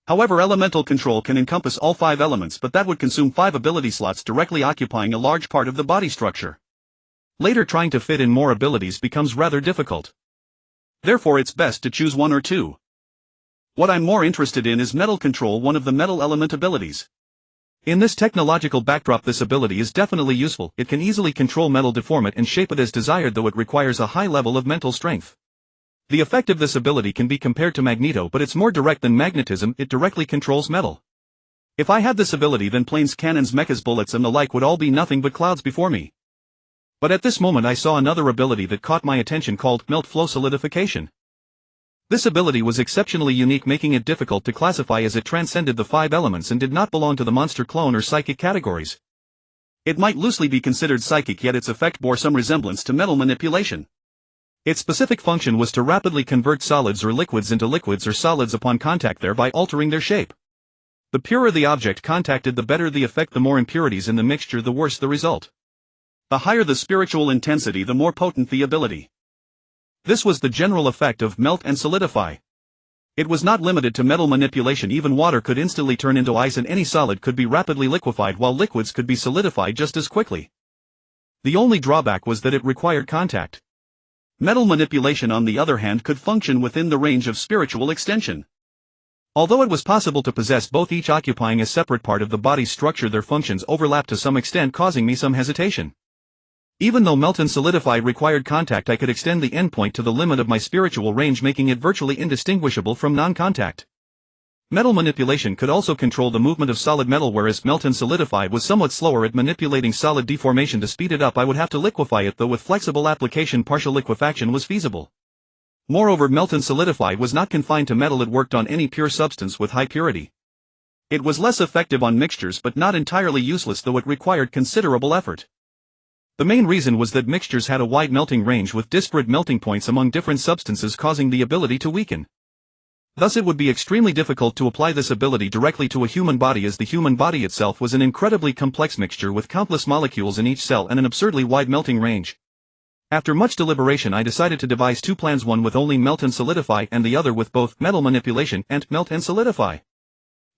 However, elemental control can encompass all 5 elements, but that would consume 5 ability slots, directly occupying a large part of the body structure. Later, trying to fit in more abilities becomes rather difficult. Therefore it's best to choose 1 or 2. What I'm more interested in is metal control, one of the metal element abilities. In this technological backdrop, this ability is definitely useful. It can easily control metal, deform it and shape it as desired, though it requires a high level of mental strength. The effect of this ability can be compared to Magneto, but it's more direct than magnetism. It directly controls metal. If I had this ability, then planes, cannons, mechas, bullets and the like would all be nothing but clouds before me. But at this moment I saw another ability that caught my attention, called melt flow solidification. This ability was exceptionally unique, making it difficult to classify as it transcended the 5 elements and did not belong to the monster, clone or psychic categories. It might loosely be considered psychic, yet its effect bore some resemblance to metal manipulation. Its specific function was to rapidly convert solids or liquids into liquids or solids upon contact, thereby altering their shape. The purer the object contacted, the better the effect. The more impurities in the mixture, the worse the result. The higher the spiritual intensity, the more potent the ability. This was the general effect of melt and solidify. It was not limited to metal manipulation. Even water could instantly turn into ice, and any solid could be rapidly liquefied, while liquids could be solidified just as quickly. The only drawback was that it required contact. Metal manipulation, on the other hand, could function within the range of spiritual extension. Although it was possible to possess both, each occupying a separate part of the body's structure, their functions overlapped to some extent, causing me some hesitation. Even though melt and solidify required contact, I could extend the endpoint to the limit of my spiritual range, making it virtually indistinguishable from non-contact. Metal manipulation could also control the movement of solid metal, whereas melt and solidify was somewhat slower at manipulating solid deformation. To speed it up, I would have to liquefy it, though with flexible application partial liquefaction was feasible. Moreover, melt and solidify was not confined to metal, it worked on any pure substance with high purity. It was less effective on mixtures, but not entirely useless, though it required considerable effort. The main reason was that mixtures had a wide melting range with disparate melting points among different substances, causing the ability to weaken. Thus it would be extremely difficult to apply this ability directly to a human body, as the human body itself was an incredibly complex mixture with countless molecules in each cell and an absurdly wide melting range. After much deliberation, I decided to devise 2 plans, one with only melt and solidify and the other with both metal manipulation and melt and solidify.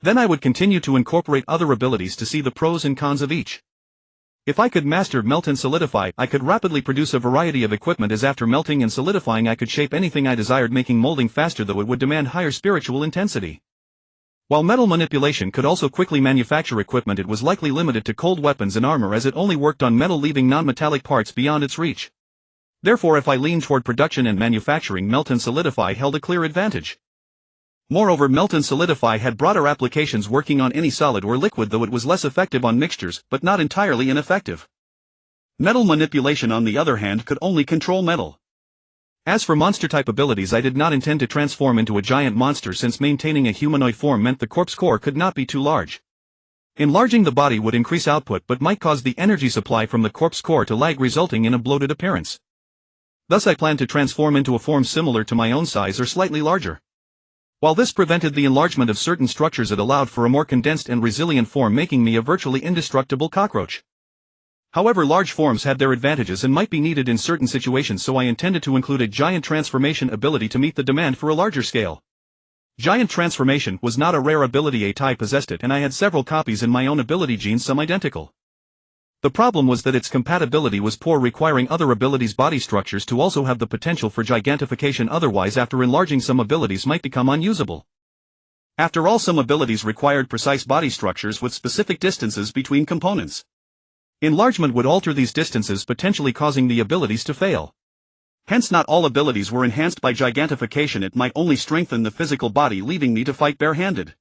Then I would continue to incorporate other abilities to see the pros and cons of each. If I could master melt and solidify, I could rapidly produce a variety of equipment, as after melting and solidifying I could shape anything I desired, making molding faster, though it would demand higher spiritual intensity. While metal manipulation could also quickly manufacture equipment, it was likely limited to cold weapons and armor, as it only worked on metal, leaving non-metallic parts beyond its reach. Therefore, if I leaned toward production and manufacturing, melt and solidify held a clear advantage. Moreover, melt and solidify had broader applications, working on any solid or liquid, though it was less effective on mixtures, but not entirely ineffective. Metal manipulation, on the other hand, could only control metal. As for monster-type abilities, I did not intend to transform into a giant monster, since maintaining a humanoid form meant the corpse core could not be too large. Enlarging the body would increase output but might cause the energy supply from the corpse core to lag, resulting in a bloated appearance. Thus I planned to transform into a form similar to my own size or slightly larger. While this prevented the enlargement of certain structures, it allowed for a more condensed and resilient form, making me a virtually indestructible cockroach. However, large forms had their advantages and might be needed in certain situations, so I intended to include a giant transformation ability to meet the demand for a larger scale. Giant transformation was not a rare ability, a type possessed it, and I had several copies in my own ability genes, some identical. The problem was that its compatibility was poor, requiring other abilities' body structures to also have the potential for gigantification, otherwise after enlarging some abilities might become unusable. After all, some abilities required precise body structures with specific distances between components. Enlargement would alter these distances, potentially causing the abilities to fail. Hence, not all abilities were enhanced by gigantification, it might only strengthen the physical body, leaving me to fight barehanded.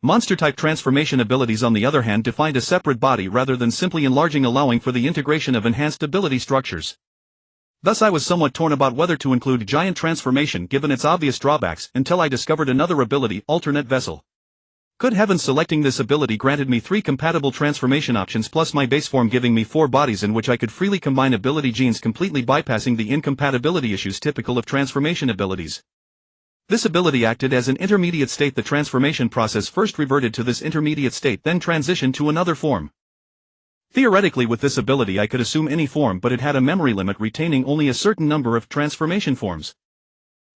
Monster-type transformation abilities, on the other hand, defined a separate body rather than simply enlarging, allowing for the integration of enhanced ability structures. Thus I was somewhat torn about whether to include giant transformation given its obvious drawbacks, until I discovered another ability, alternate vessel. Good heavens, selecting this ability granted me 3 compatible transformation options plus my base form, giving me 4 bodies in which I could freely combine ability genes, completely bypassing the incompatibility issues typical of transformation abilities. This ability acted as an intermediate state. The transformation process first reverted to this intermediate state, then transitioned to another form. Theoretically, with this ability I could assume any form, but it had a memory limit, retaining only a certain number of transformation forms.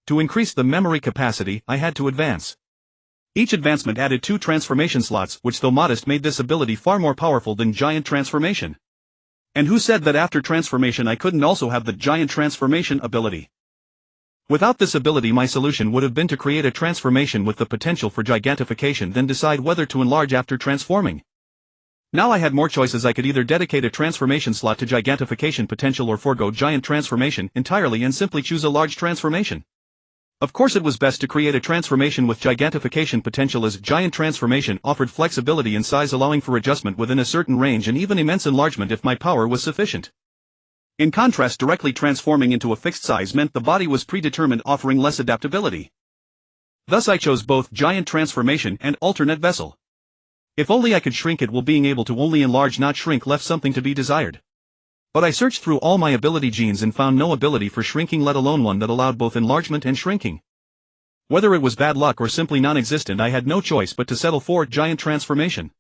To increase the memory capacity, I had to advance. Each advancement added 2 transformation slots, which, though modest, made this ability far more powerful than giant transformation. And who said that after transformation I couldn't also have the giant transformation ability? Without this ability, my solution would have been to create a transformation with the potential for gigantification, then decide whether to enlarge after transforming. Now I had more choices. I could either dedicate a transformation slot to gigantification potential or forego giant transformation entirely and simply choose a large transformation. Of course, it was best to create a transformation with gigantification potential, as giant transformation offered flexibility in size, allowing for adjustment within a certain range and even immense enlargement if my power was sufficient. In contrast, directly transforming into a fixed size meant the body was predetermined, offering less adaptability. Thus I chose both giant transformation and alternate vessel. If only I could shrink it, while being able to only enlarge, not shrink, left something to be desired. But I searched through all my ability genes and found no ability for shrinking, let alone one that allowed both enlargement and shrinking. Whether it was bad luck or simply non-existent, I had no choice but to settle for giant transformation.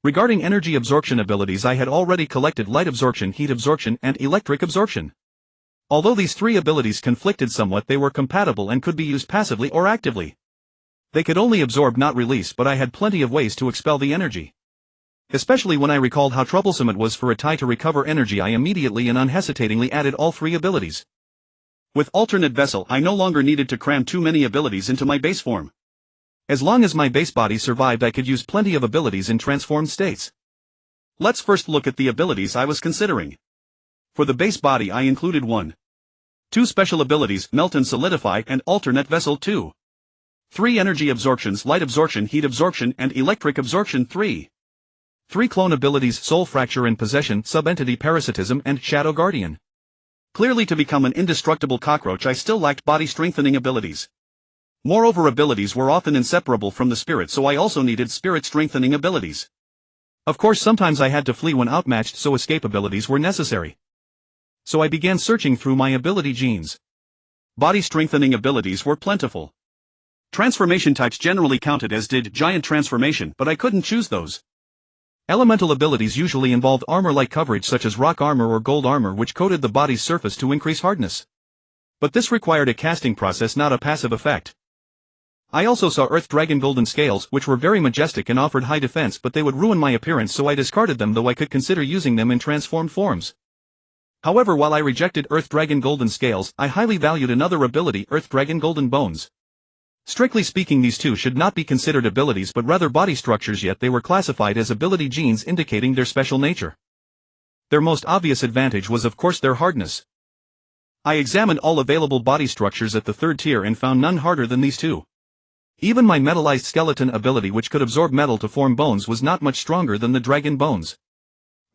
Regarding energy absorption abilities, I had already collected light absorption, heat absorption, and electric absorption. Although these 3 abilities conflicted somewhat, they were compatible and could be used passively or actively. They could only absorb, not release, but I had plenty of ways to expel the energy. Especially when I recalled how troublesome it was for a tie to recover energy, I immediately and unhesitatingly added all 3 abilities. With alternate vessel, I no longer needed to cram too many abilities into my base form. As long as my base body survived, I could use plenty of abilities in transformed states. Let's first look at the abilities I was considering. For the base body I included 2 special abilities, melt and solidify, and alternate vessel 2. 3 energy absorptions, light absorption, heat absorption, and electric absorption 3. 3 clone abilities, soul fracture and possession, subentity parasitism, and shadow guardian. Clearly, to become an indestructible cockroach I still lacked body strengthening abilities. Moreover, abilities were often inseparable from the spirit, so I also needed spirit strengthening abilities. Of course, sometimes I had to flee when outmatched, so escape abilities were necessary. So I began searching through my ability genes. Body strengthening abilities were plentiful. Transformation types generally counted, as did giant transformation, but I couldn't choose those. Elemental abilities usually involved armor-like coverage such as rock armor or gold armor, which coated the body's surface to increase hardness. But this required a casting process, not a passive effect. I also saw Earth Dragon Golden Scales, which were very majestic and offered high defense, but they would ruin my appearance, so I discarded them, though I could consider using them in transformed forms. However, while I rejected Earth Dragon Golden Scales, I highly valued another ability, Earth Dragon Golden Bones. Strictly speaking, these two should not be considered abilities but rather body structures, yet they were classified as ability genes, indicating their special nature. Their most obvious advantage was of course their hardness. I examined all available body structures at the third tier and found none harder than these two. Even my metallized skeleton ability, which could absorb metal to form bones, was not much stronger than the dragon bones.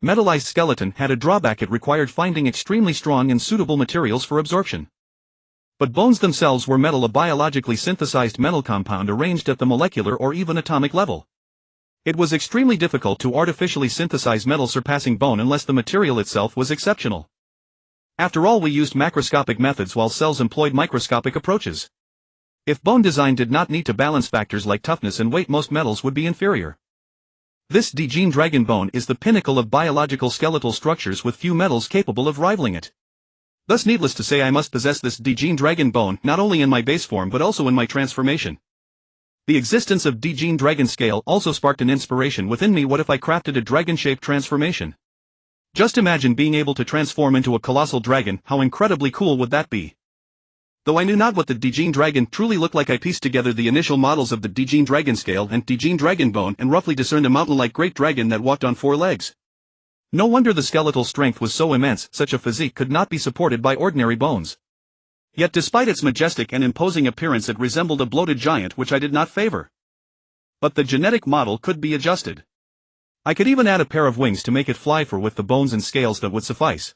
Metallized skeleton had a drawback: it required finding extremely strong and suitable materials for absorption. But bones themselves were metal, a biologically synthesized metal compound arranged at the molecular or even atomic level. It was extremely difficult to artificially synthesize metal surpassing bone unless the material itself was exceptional. After all, we used macroscopic methods while cells employed microscopic approaches. If bone design did not need to balance factors like toughness and weight, most metals would be inferior. This D-gene dragon bone is the pinnacle of biological skeletal structures, with few metals capable of rivaling it. Thus, needless to say, I must possess this D-gene dragon bone not only in my base form but also in my transformation. The existence of D-gene dragon scale also sparked an inspiration within me. What if I crafted a dragon-shaped transformation? Just imagine being able to transform into a colossal dragon. How incredibly cool would that be? Though I knew not what the D-gene dragon truly looked like, I pieced together the initial models of the D-gene dragon scale and D-gene dragon bone and roughly discerned a mountain-like great dragon that walked on 4 legs. No wonder the skeletal strength was so immense. Such a physique could not be supported by ordinary bones. Yet despite its majestic and imposing appearance, it resembled a bloated giant, which I did not favor. But the genetic model could be adjusted. I could even add a pair of wings to make it fly, for with the bones and scales that would suffice.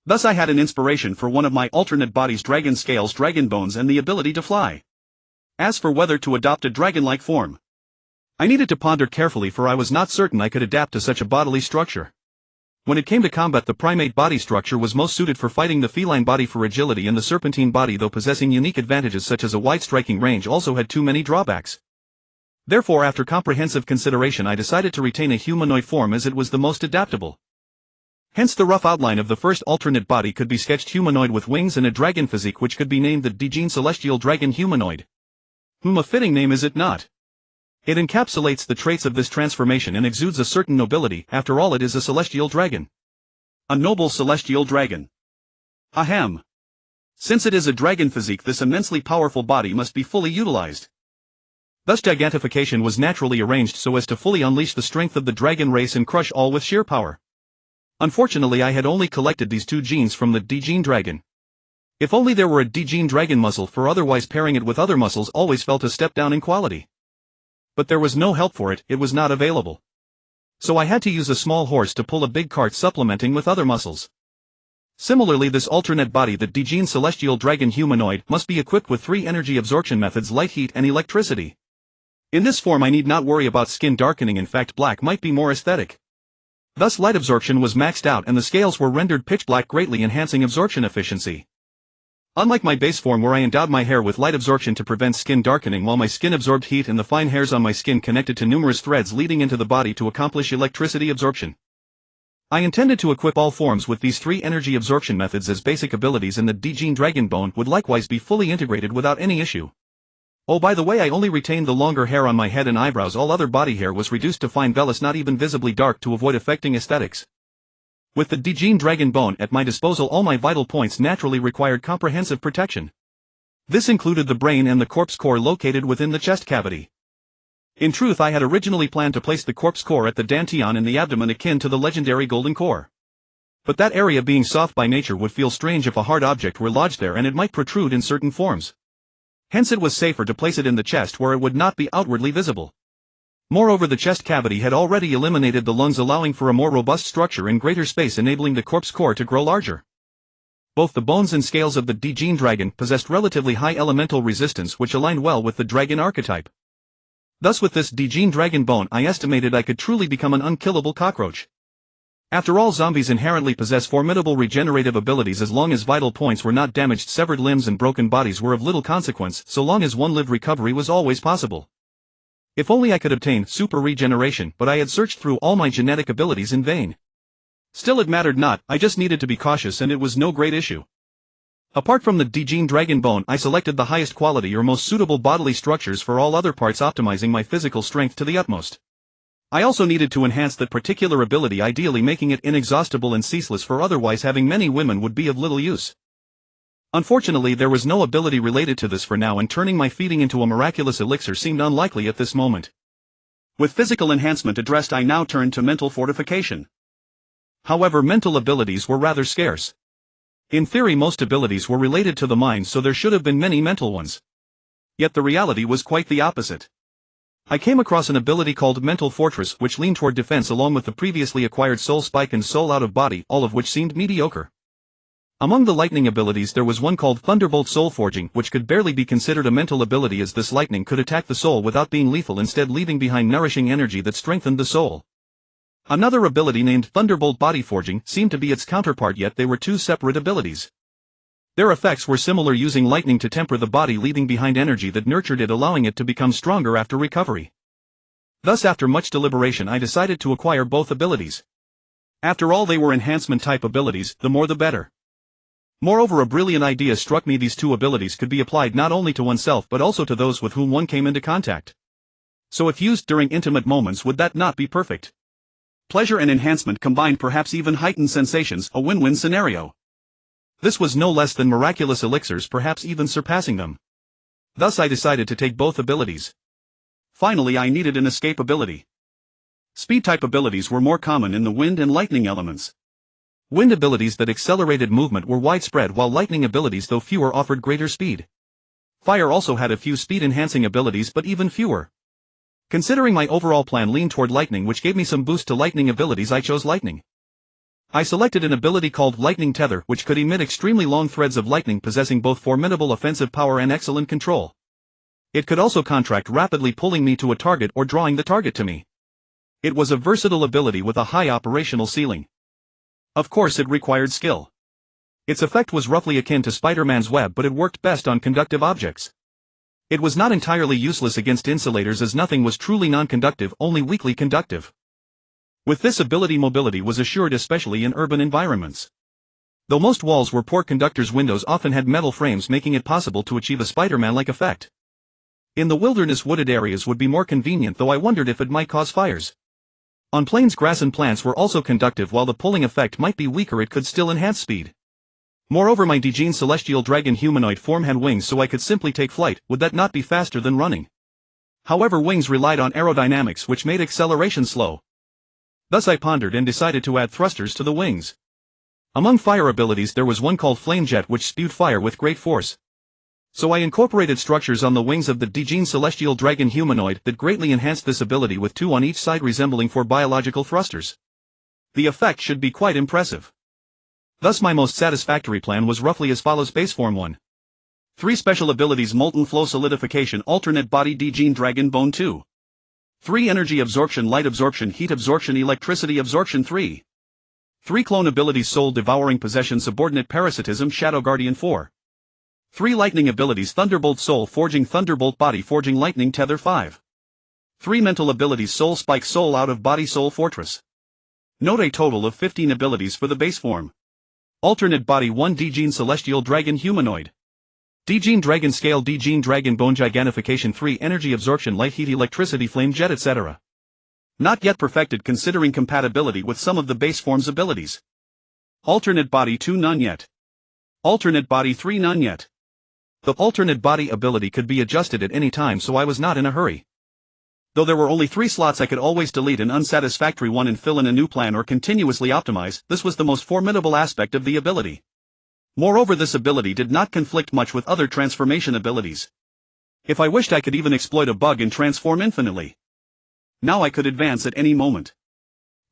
Thus I had an inspiration for one of my alternate bodies, dragon scales, dragon bones, and the ability to fly. As for whether to adopt a dragon-like form, I needed to ponder carefully, for I was not certain I could adapt to such a bodily structure. When it came to combat, the primate body structure was most suited for fighting. The feline body for agility, and the serpentine body, though possessing unique advantages such as a wide striking range, also had too many drawbacks. Therefore, after comprehensive consideration, I decided to retain a humanoid form as it was the most adaptable. Hence the rough outline of the first alternate body could be sketched: humanoid with wings and a dragon physique, which could be named the D-gene celestial dragon humanoid. A fitting name, is it not? It encapsulates the traits of this transformation and exudes a certain nobility. After all, it is a celestial dragon. A noble celestial dragon. Ahem. Since it is a dragon physique, this immensely powerful body must be fully utilized. Thus gigantification was naturally arranged so as to fully unleash the strength of the dragon race and crush all with sheer power. Unfortunately, I had only collected these 2 genes from the D-gene dragon. If only there were a D-gene dragon muscle, for otherwise pairing it with other muscles always felt a step down in quality. But there was no help for it, it was not available. So I had to use a small horse to pull a big cart, supplementing with other muscles. Similarly, this alternate body, the D-gene celestial dragon humanoid, must be equipped with 3 energy absorption methods: light, heat, and electricity. In this form I need not worry about skin darkening, in fact black might be more aesthetic. Thus light absorption was maxed out and the scales were rendered pitch black, greatly enhancing absorption efficiency. Unlike my base form, where I endowed my hair with light absorption to prevent skin darkening, while my skin absorbed heat and the fine hairs on my skin connected to numerous threads leading into the body to accomplish electricity absorption. I intended to equip all forms with these 3 energy absorption methods as basic abilities, and the D-gene dragon bone would likewise be fully integrated without any issue. Oh, by the way, I only retained the longer hair on my head and eyebrows. All other body hair was reduced to fine vellus, not even visibly dark, to avoid affecting aesthetics. With the D-gene dragon bone at my disposal, all my vital points naturally required comprehensive protection. This included the brain and the corpse core located within the chest cavity. In truth, I had originally planned to place the corpse core at the dantian in the abdomen, akin to the legendary golden core. But that area, being soft by nature, would feel strange if a hard object were lodged there, and it might protrude in certain forms. Hence it was safer to place it in the chest, where it would not be outwardly visible. Moreover, the chest cavity had already eliminated the lungs, allowing for a more robust structure and greater space, enabling the corpse core to grow larger. Both the bones and scales of the D-gene dragon possessed relatively high elemental resistance, which aligned well with the dragon archetype. Thus with this D-gene dragon bone, I estimated I could truly become an unkillable cockroach. After all, zombies inherently possess formidable regenerative abilities. As long as vital points were not damaged, severed limbs and broken bodies were of little consequence, so long as one lived, recovery was always possible. If only I could obtain super regeneration, but I had searched through all my genetic abilities in vain. Still, it mattered not, I just needed to be cautious, and it was no great issue. Apart from the Dijin Dragon Bone, I selected the highest quality or most suitable bodily structures for all other parts, optimizing my physical strength to the utmost. I also needed to enhance that particular ability, ideally making it inexhaustible and ceaseless, for otherwise having many women would be of little use. Unfortunately, there was no ability related to this for now, and turning my feeding into a miraculous elixir seemed unlikely at this moment. With physical enhancement addressed, I now turned to mental fortification. However, mental abilities were rather scarce. In theory, most abilities were related to the mind, so there should have been many mental ones. Yet the reality was quite the opposite. I came across an ability called Mental Fortress, which leaned toward defense along with the previously acquired Soul Spike and Soul Out of Body, all of which seemed mediocre. Among the lightning abilities there was one called Thunderbolt Soul Forging, which could barely be considered a mental ability, as this lightning could attack the soul without being lethal, instead leaving behind nourishing energy that strengthened the soul. Another ability named Thunderbolt Body Forging seemed to be its counterpart, yet they were two separate abilities. Their effects were similar, using lightning to temper the body, leaving behind energy that nurtured it, allowing it to become stronger after recovery. Thus, after much deliberation, I decided to acquire both abilities. After all, they were enhancement type abilities, the more the better. Moreover, a brilliant idea struck me: these two abilities could be applied not only to oneself but also to those with whom one came into contact. So if used during intimate moments, would that not be perfect? Pleasure and enhancement combined, perhaps even heightened sensations, a win-win scenario. This was no less than miraculous elixirs, perhaps even surpassing them. Thus I decided to take both abilities. Finally, I needed an escape ability. Speed-type abilities were more common in the wind and lightning elements. Wind abilities that accelerated movement were widespread, while lightning abilities, though fewer, offered greater speed. Fire also had a few speed-enhancing abilities, but even fewer. Considering my overall plan leaned toward lightning, which gave me some boost to lightning abilities, I chose lightning. I selected an ability called Lightning Tether, which could emit extremely long threads of lightning, possessing both formidable offensive power and excellent control. It could also contract rapidly, pulling me to a target or drawing the target to me. It was a versatile ability with a high operational ceiling. Of course, it required skill. Its effect was roughly akin to Spider-Man's web, but it worked best on conductive objects. It was not entirely useless against insulators, as nothing was truly non-conductive, only weakly conductive. With this ability, mobility was assured, especially in urban environments. Though most walls were poor conductors, windows often had metal frames, making it possible to achieve a Spider-Man-like effect. In the wilderness, wooded areas would be more convenient, though I wondered if it might cause fires. On plains, grass and plants were also conductive. While the pulling effect might be weaker, it could still enhance speed. Moreover, my Dijin Celestial Dragon humanoid form had wings, so I could simply take flight. Would that not be faster than running? However, wings relied on aerodynamics, which made acceleration slow. Thus I pondered and decided to add thrusters to the wings. Among fire abilities there was one called Flame Jet, which spewed fire with great force. So I incorporated structures on the wings of the Dijin Celestial Dragon humanoid that greatly enhanced this ability, with two on each side resembling four biological thrusters. The effect should be quite impressive. Thus my most satisfactory plan was roughly as follows: Base Form 1. 3 special abilities: Molten Flow Solidification, Alternate Body Dijin Dragon Bone 2. 3 Energy Absorption, Light Absorption, Heat Absorption, Electricity Absorption 3. 3 Clone abilities: Soul Devouring Possession, Subordinate Parasitism, Shadow Guardian 4. 3 Lightning abilities: Thunderbolt Soul Forging, Thunderbolt Body Forging, Lightning Tether 5. 3 Mental abilities: Soul Spike, Soul Out of Body, Soul Fortress. Note a total of 15 abilities for the base form. Alternate Body 1 Dijin Celestial Dragon Humanoid. Dijin Dragon Scale, Dijin Dragon Bone Giganification 3 Energy Absorption, Light, Heat, Electricity, Flame Jet, etc. Not yet perfected, considering compatibility with some of the base form's abilities. Alternate Body 2 None yet. Alternate Body 3 None yet. The alternate body ability could be adjusted at any time, so I was not in a hurry. Though there were only 3 slots, I could always delete an unsatisfactory one and fill in a new plan or continuously optimize. This was the most formidable aspect of the ability. Moreover, this ability did not conflict much with other transformation abilities. If I wished, I could even exploit a bug and transform infinitely. Now I could advance at any moment.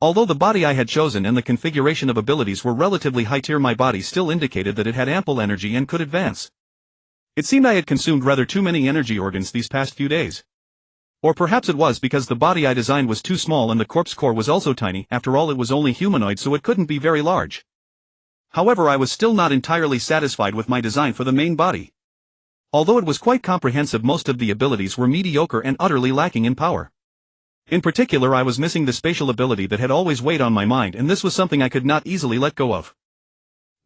Although the body I had chosen and the configuration of abilities were relatively high tier, my body still indicated that it had ample energy and could advance. It seemed I had consumed rather too many energy organs these past few days. Or perhaps it was because the body I designed was too small and the corpse core was also tiny. After all, it was only humanoid, so it couldn't be very large. However, I was still not entirely satisfied with my design for the main body. Although it was quite comprehensive, most of the abilities were mediocre and utterly lacking in power. In particular, I was missing the spatial ability that had always weighed on my mind, and this was something I could not easily let go of.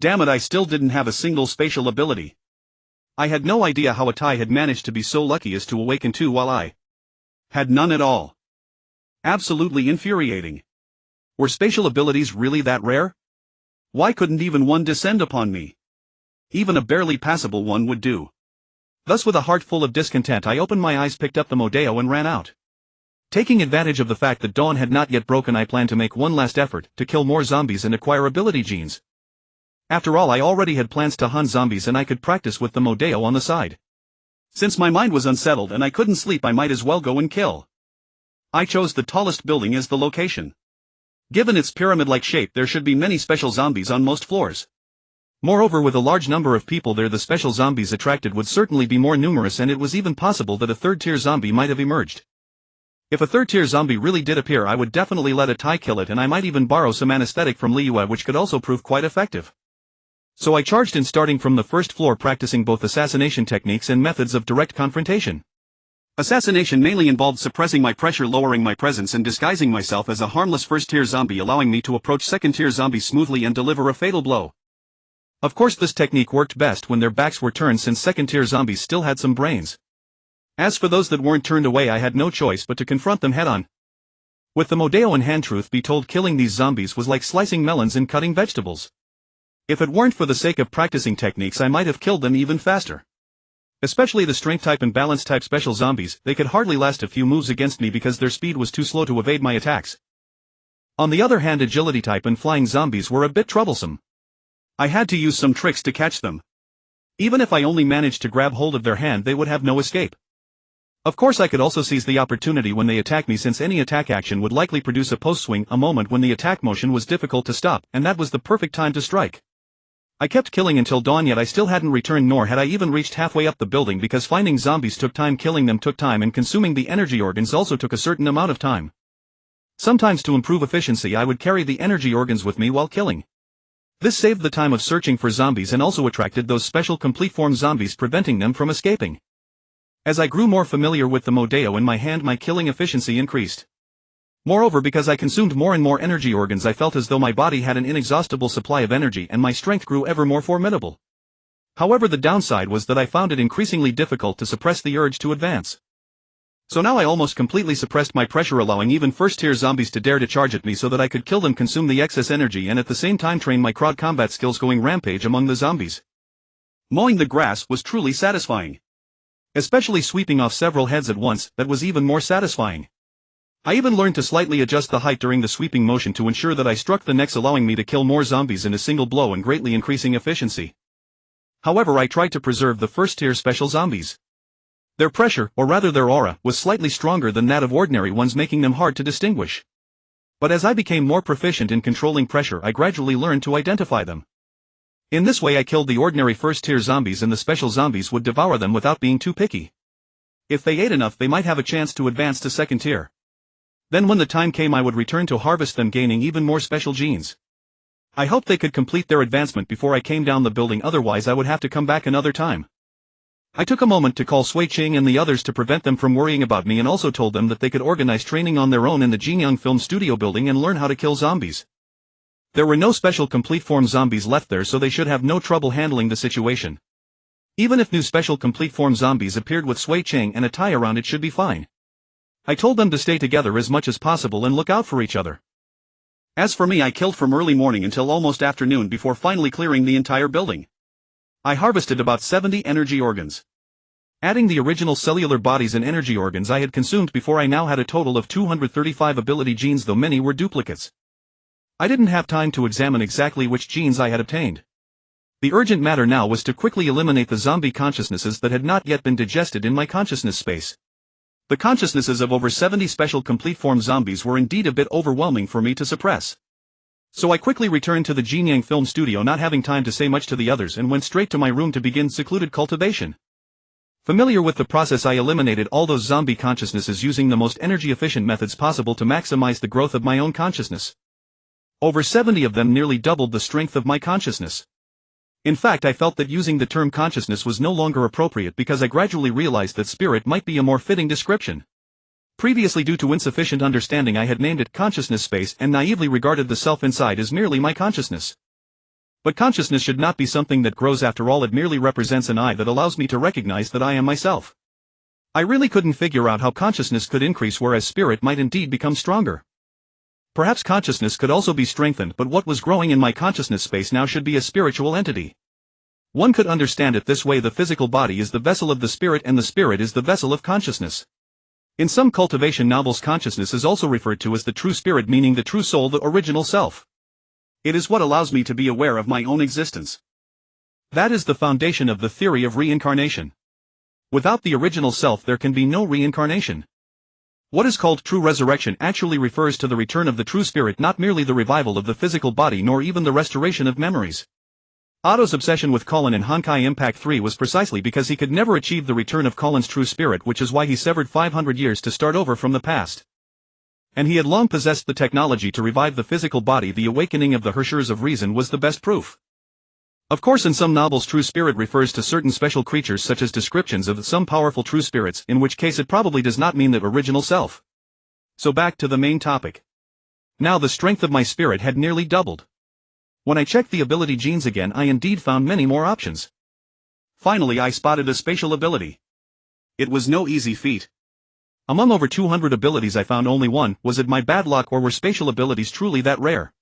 Damn it, I still didn't have a single spatial ability. I had no idea how a Tai had managed to be so lucky as to awaken too while I had none at all. Absolutely infuriating. Were spatial abilities really that rare? Why couldn't even one descend upon me? Even a barely passable one would do. Thus, with a heart full of discontent, I opened my eyes, picked up the Modeo and ran out. Taking advantage of the fact that dawn had not yet broken, I planned to make one last effort to kill more zombies and acquire ability genes. After all, I already had plans to hunt zombies and I could practice with the Modeo on the side. Since my mind was unsettled and I couldn't sleep, I might as well go and kill. I chose the tallest building as the location. Given its pyramid-like shape, there should be many special zombies on most floors. Moreover, with a large number of people there, the special zombies attracted would certainly be more numerous, and it was even possible that a third-tier zombie might have emerged. If a third-tier zombie really did appear, I would definitely let a Tai kill it, and I might even borrow some anesthetic from Liyue, which could also prove quite effective. So I charged in, starting from the first floor, practicing both assassination techniques and methods of direct confrontation. Assassination mainly involved suppressing my pressure, lowering my presence, and disguising myself as a harmless first-tier zombie, allowing me to approach second-tier zombies smoothly and deliver a fatal blow. Of course, this technique worked best when their backs were turned, since second-tier zombies still had some brains. As for those that weren't turned away, I had no choice but to confront them head-on. With the Modeo in hand, truth be told, killing these zombies was like slicing melons and cutting vegetables. If it weren't for the sake of practicing techniques, I might have killed them even faster. Especially the strength type and balance type special zombies, they could hardly last a few moves against me because their speed was too slow to evade my attacks. On the other hand, agility type and flying zombies were a bit troublesome. I had to use some tricks to catch them. Even if I only managed to grab hold of their hand, they would have no escape. Of course, I could also seize the opportunity when they attack me, since any attack action would likely produce a post-swing, a moment when the attack motion was difficult to stop, and that was the perfect time to strike. I kept killing until dawn, yet I still hadn't returned, nor had I even reached halfway up the building, because finding zombies took time, killing them took time, and consuming the energy organs also took a certain amount of time. Sometimes, to improve efficiency, I would carry the energy organs with me while killing. This saved the time of searching for zombies and also attracted those special complete form zombies, preventing them from escaping. As I grew more familiar with the Modeo in my hand, my killing efficiency increased. Moreover, because I consumed more and more energy organs, I felt as though my body had an inexhaustible supply of energy, and my strength grew ever more formidable. However, the downside was that I found it increasingly difficult to suppress the urge to advance. So now I almost completely suppressed my pressure, allowing even first-tier zombies to dare to charge at me so that I could kill them, consume the excess energy, and at the same time train my crowd combat skills, going rampage among the zombies. Mowing the grass was truly satisfying. Especially sweeping off several heads at once, that was even more satisfying. I even learned to slightly adjust the height during the sweeping motion to ensure that I struck the necks, allowing me to kill more zombies in a single blow and greatly increasing efficiency. However, I tried to preserve the first-tier special zombies. Their pressure, or rather their aura, was slightly stronger than that of ordinary ones, making them hard to distinguish. But as I became more proficient in controlling pressure, I gradually learned to identify them. In this way, I killed the ordinary first-tier zombies, and the special zombies would devour them without being too picky. If they ate enough, they might have a chance to advance to second tier. Then when the time came, I would return to harvest them, gaining even more special genes. I hoped they could complete their advancement before I came down the building, otherwise I would have to come back another time. I took a moment to call Sui Ching and the others to prevent them from worrying about me, and also told them that they could organize training on their own in the Jinyang Film Studio building and learn how to kill zombies. There were no special complete form zombies left there, so they should have no trouble handling the situation. Even if new special complete form zombies appeared with Sui Ching and a Tai around, it should be fine. I told them to stay together as much as possible and look out for each other. As for me, I killed from early morning until almost afternoon before finally clearing the entire building. I harvested about 70 energy organs. Adding the original cellular bodies and energy organs I had consumed before, I now had a total of 235 ability genes, though many were duplicates. I didn't have time to examine exactly which genes I had obtained. The urgent matter now was to quickly eliminate the zombie consciousnesses that had not yet been digested in my consciousness space. The consciousnesses of over 70 special complete form zombies were indeed a bit overwhelming for me to suppress. So I quickly returned to the Jinyang Film Studio, not having time to say much to the others, and went straight to my room to begin secluded cultivation. Familiar with the process, I eliminated all those zombie consciousnesses using the most energy-efficient methods possible to maximize the growth of my own consciousness. Over 70 of them nearly doubled the strength of my consciousness. In fact, I felt that using the term consciousness was no longer appropriate, because I gradually realized that spirit might be a more fitting description. Previously, due to insufficient understanding, I had named it consciousness space and naively regarded the self inside as merely my consciousness. But consciousness should not be something that grows. After all, it merely represents an eye that allows me to recognize that I am myself. I really couldn't figure out how consciousness could increase whereas spirit might indeed become stronger. Perhaps consciousness could also be strengthened, but what was growing in my consciousness space now should be a spiritual entity. One could understand it this way: the physical body is the vessel of the spirit and the spirit is the vessel of consciousness. In some cultivation novels, consciousness is also referred to as the true spirit, meaning the true soul, the original self. It is what allows me to be aware of my own existence. That is the foundation of the theory of reincarnation. Without the original self there can be no reincarnation. What is called true resurrection actually refers to the return of the true spirit, not merely the revival of the physical body nor even the restoration of memories. Otto's obsession with Colin in Honkai Impact 3 was precisely because he could never achieve the return of Colin's true spirit, which is why he severed 500 years to start over from the past. And he had long possessed the technology to revive the physical body. The awakening of the Hershers of Reason was the best proof. Of course, in some novels true spirit refers to certain special creatures, such as descriptions of some powerful true spirits, in which case it probably does not mean the original self. So back to the main topic. Now the strength of my spirit had nearly doubled. When I checked the ability genes again, I indeed found many more options. Finally I spotted a spatial ability. It was no easy feat. Among over 200 abilities I found only one. Was it my bad luck, or were spatial abilities truly that rare?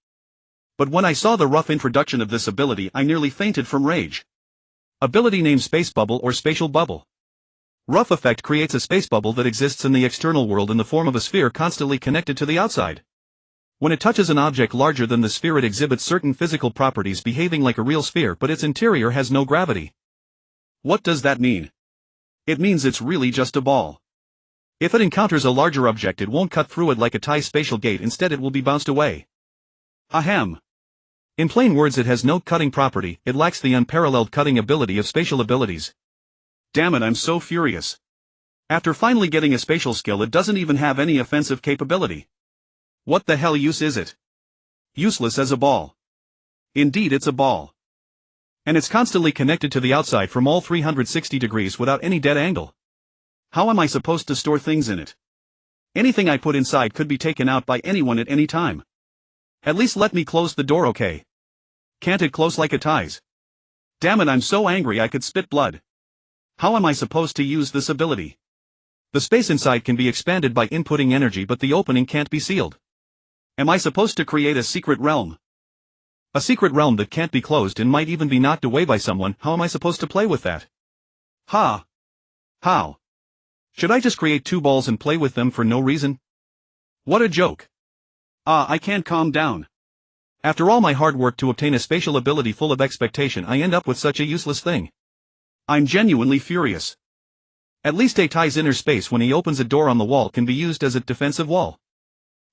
But when I saw the rough introduction of this ability, I nearly fainted from rage. Ability named Space Bubble or Spatial Bubble. Rough effect creates a space bubble that exists in the external world in the form of a sphere constantly connected to the outside. When it touches an object larger than the sphere, it exhibits certain physical properties, behaving like a real sphere, but its interior has no gravity. What does that mean? It means it's really just a ball. If it encounters a larger object, it won't cut through it like a tie spatial gate, instead it will be bounced away. Ahem. In plain words, it has no cutting property, it lacks the unparalleled cutting ability of spatial abilities. Damn it, I'm so furious. After finally getting a spatial skill, it doesn't even have any offensive capability. What the hell use is it? Useless as a ball. Indeed, it's a ball. And it's constantly connected to the outside from all 360 degrees without any dead angle. How am I supposed to store things in it? Anything I put inside could be taken out by anyone at any time. At least let me close the door, okay? Can't it close like it ties? Damn it, I'm so angry I could spit blood. How am I supposed to use this ability? The space inside can be expanded by inputting energy, but the opening can't be sealed. Am I supposed to create a secret realm? A secret realm that can't be closed and might even be knocked away by someone? How am I supposed to play with that? Ha! How? Should I just create two balls and play with them for no reason? What a joke. I can't calm down. After all my hard work to obtain a spatial ability full of expectation, I end up with such a useless thing. I'm genuinely furious. At least a tie's inner space, when he opens a door on the wall, can be used as a defensive wall.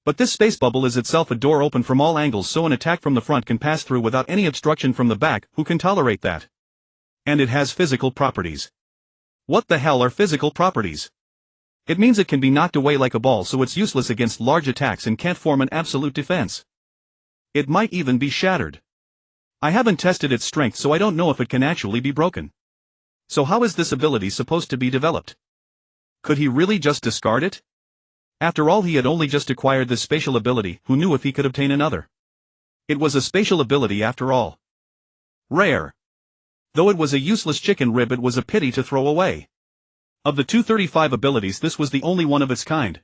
But this space bubble is itself a door open from all angles, so an attack from the front can pass through without any obstruction from the back. Who can tolerate that? And it has physical properties. What the hell are physical properties? It means it can be knocked away like a ball, so it's useless against large attacks and can't form an absolute defense. It might even be shattered. I haven't tested its strength, so I don't know if it can actually be broken. So how is this ability supposed to be developed? Could he really just discard it? After all, he had only just acquired this spatial ability. Who knew if he could obtain another? It was a spatial ability after all. Rare. Though it was a useless chicken rib, it was a pity to throw away. Of the 235 abilities, this was the only one of its kind.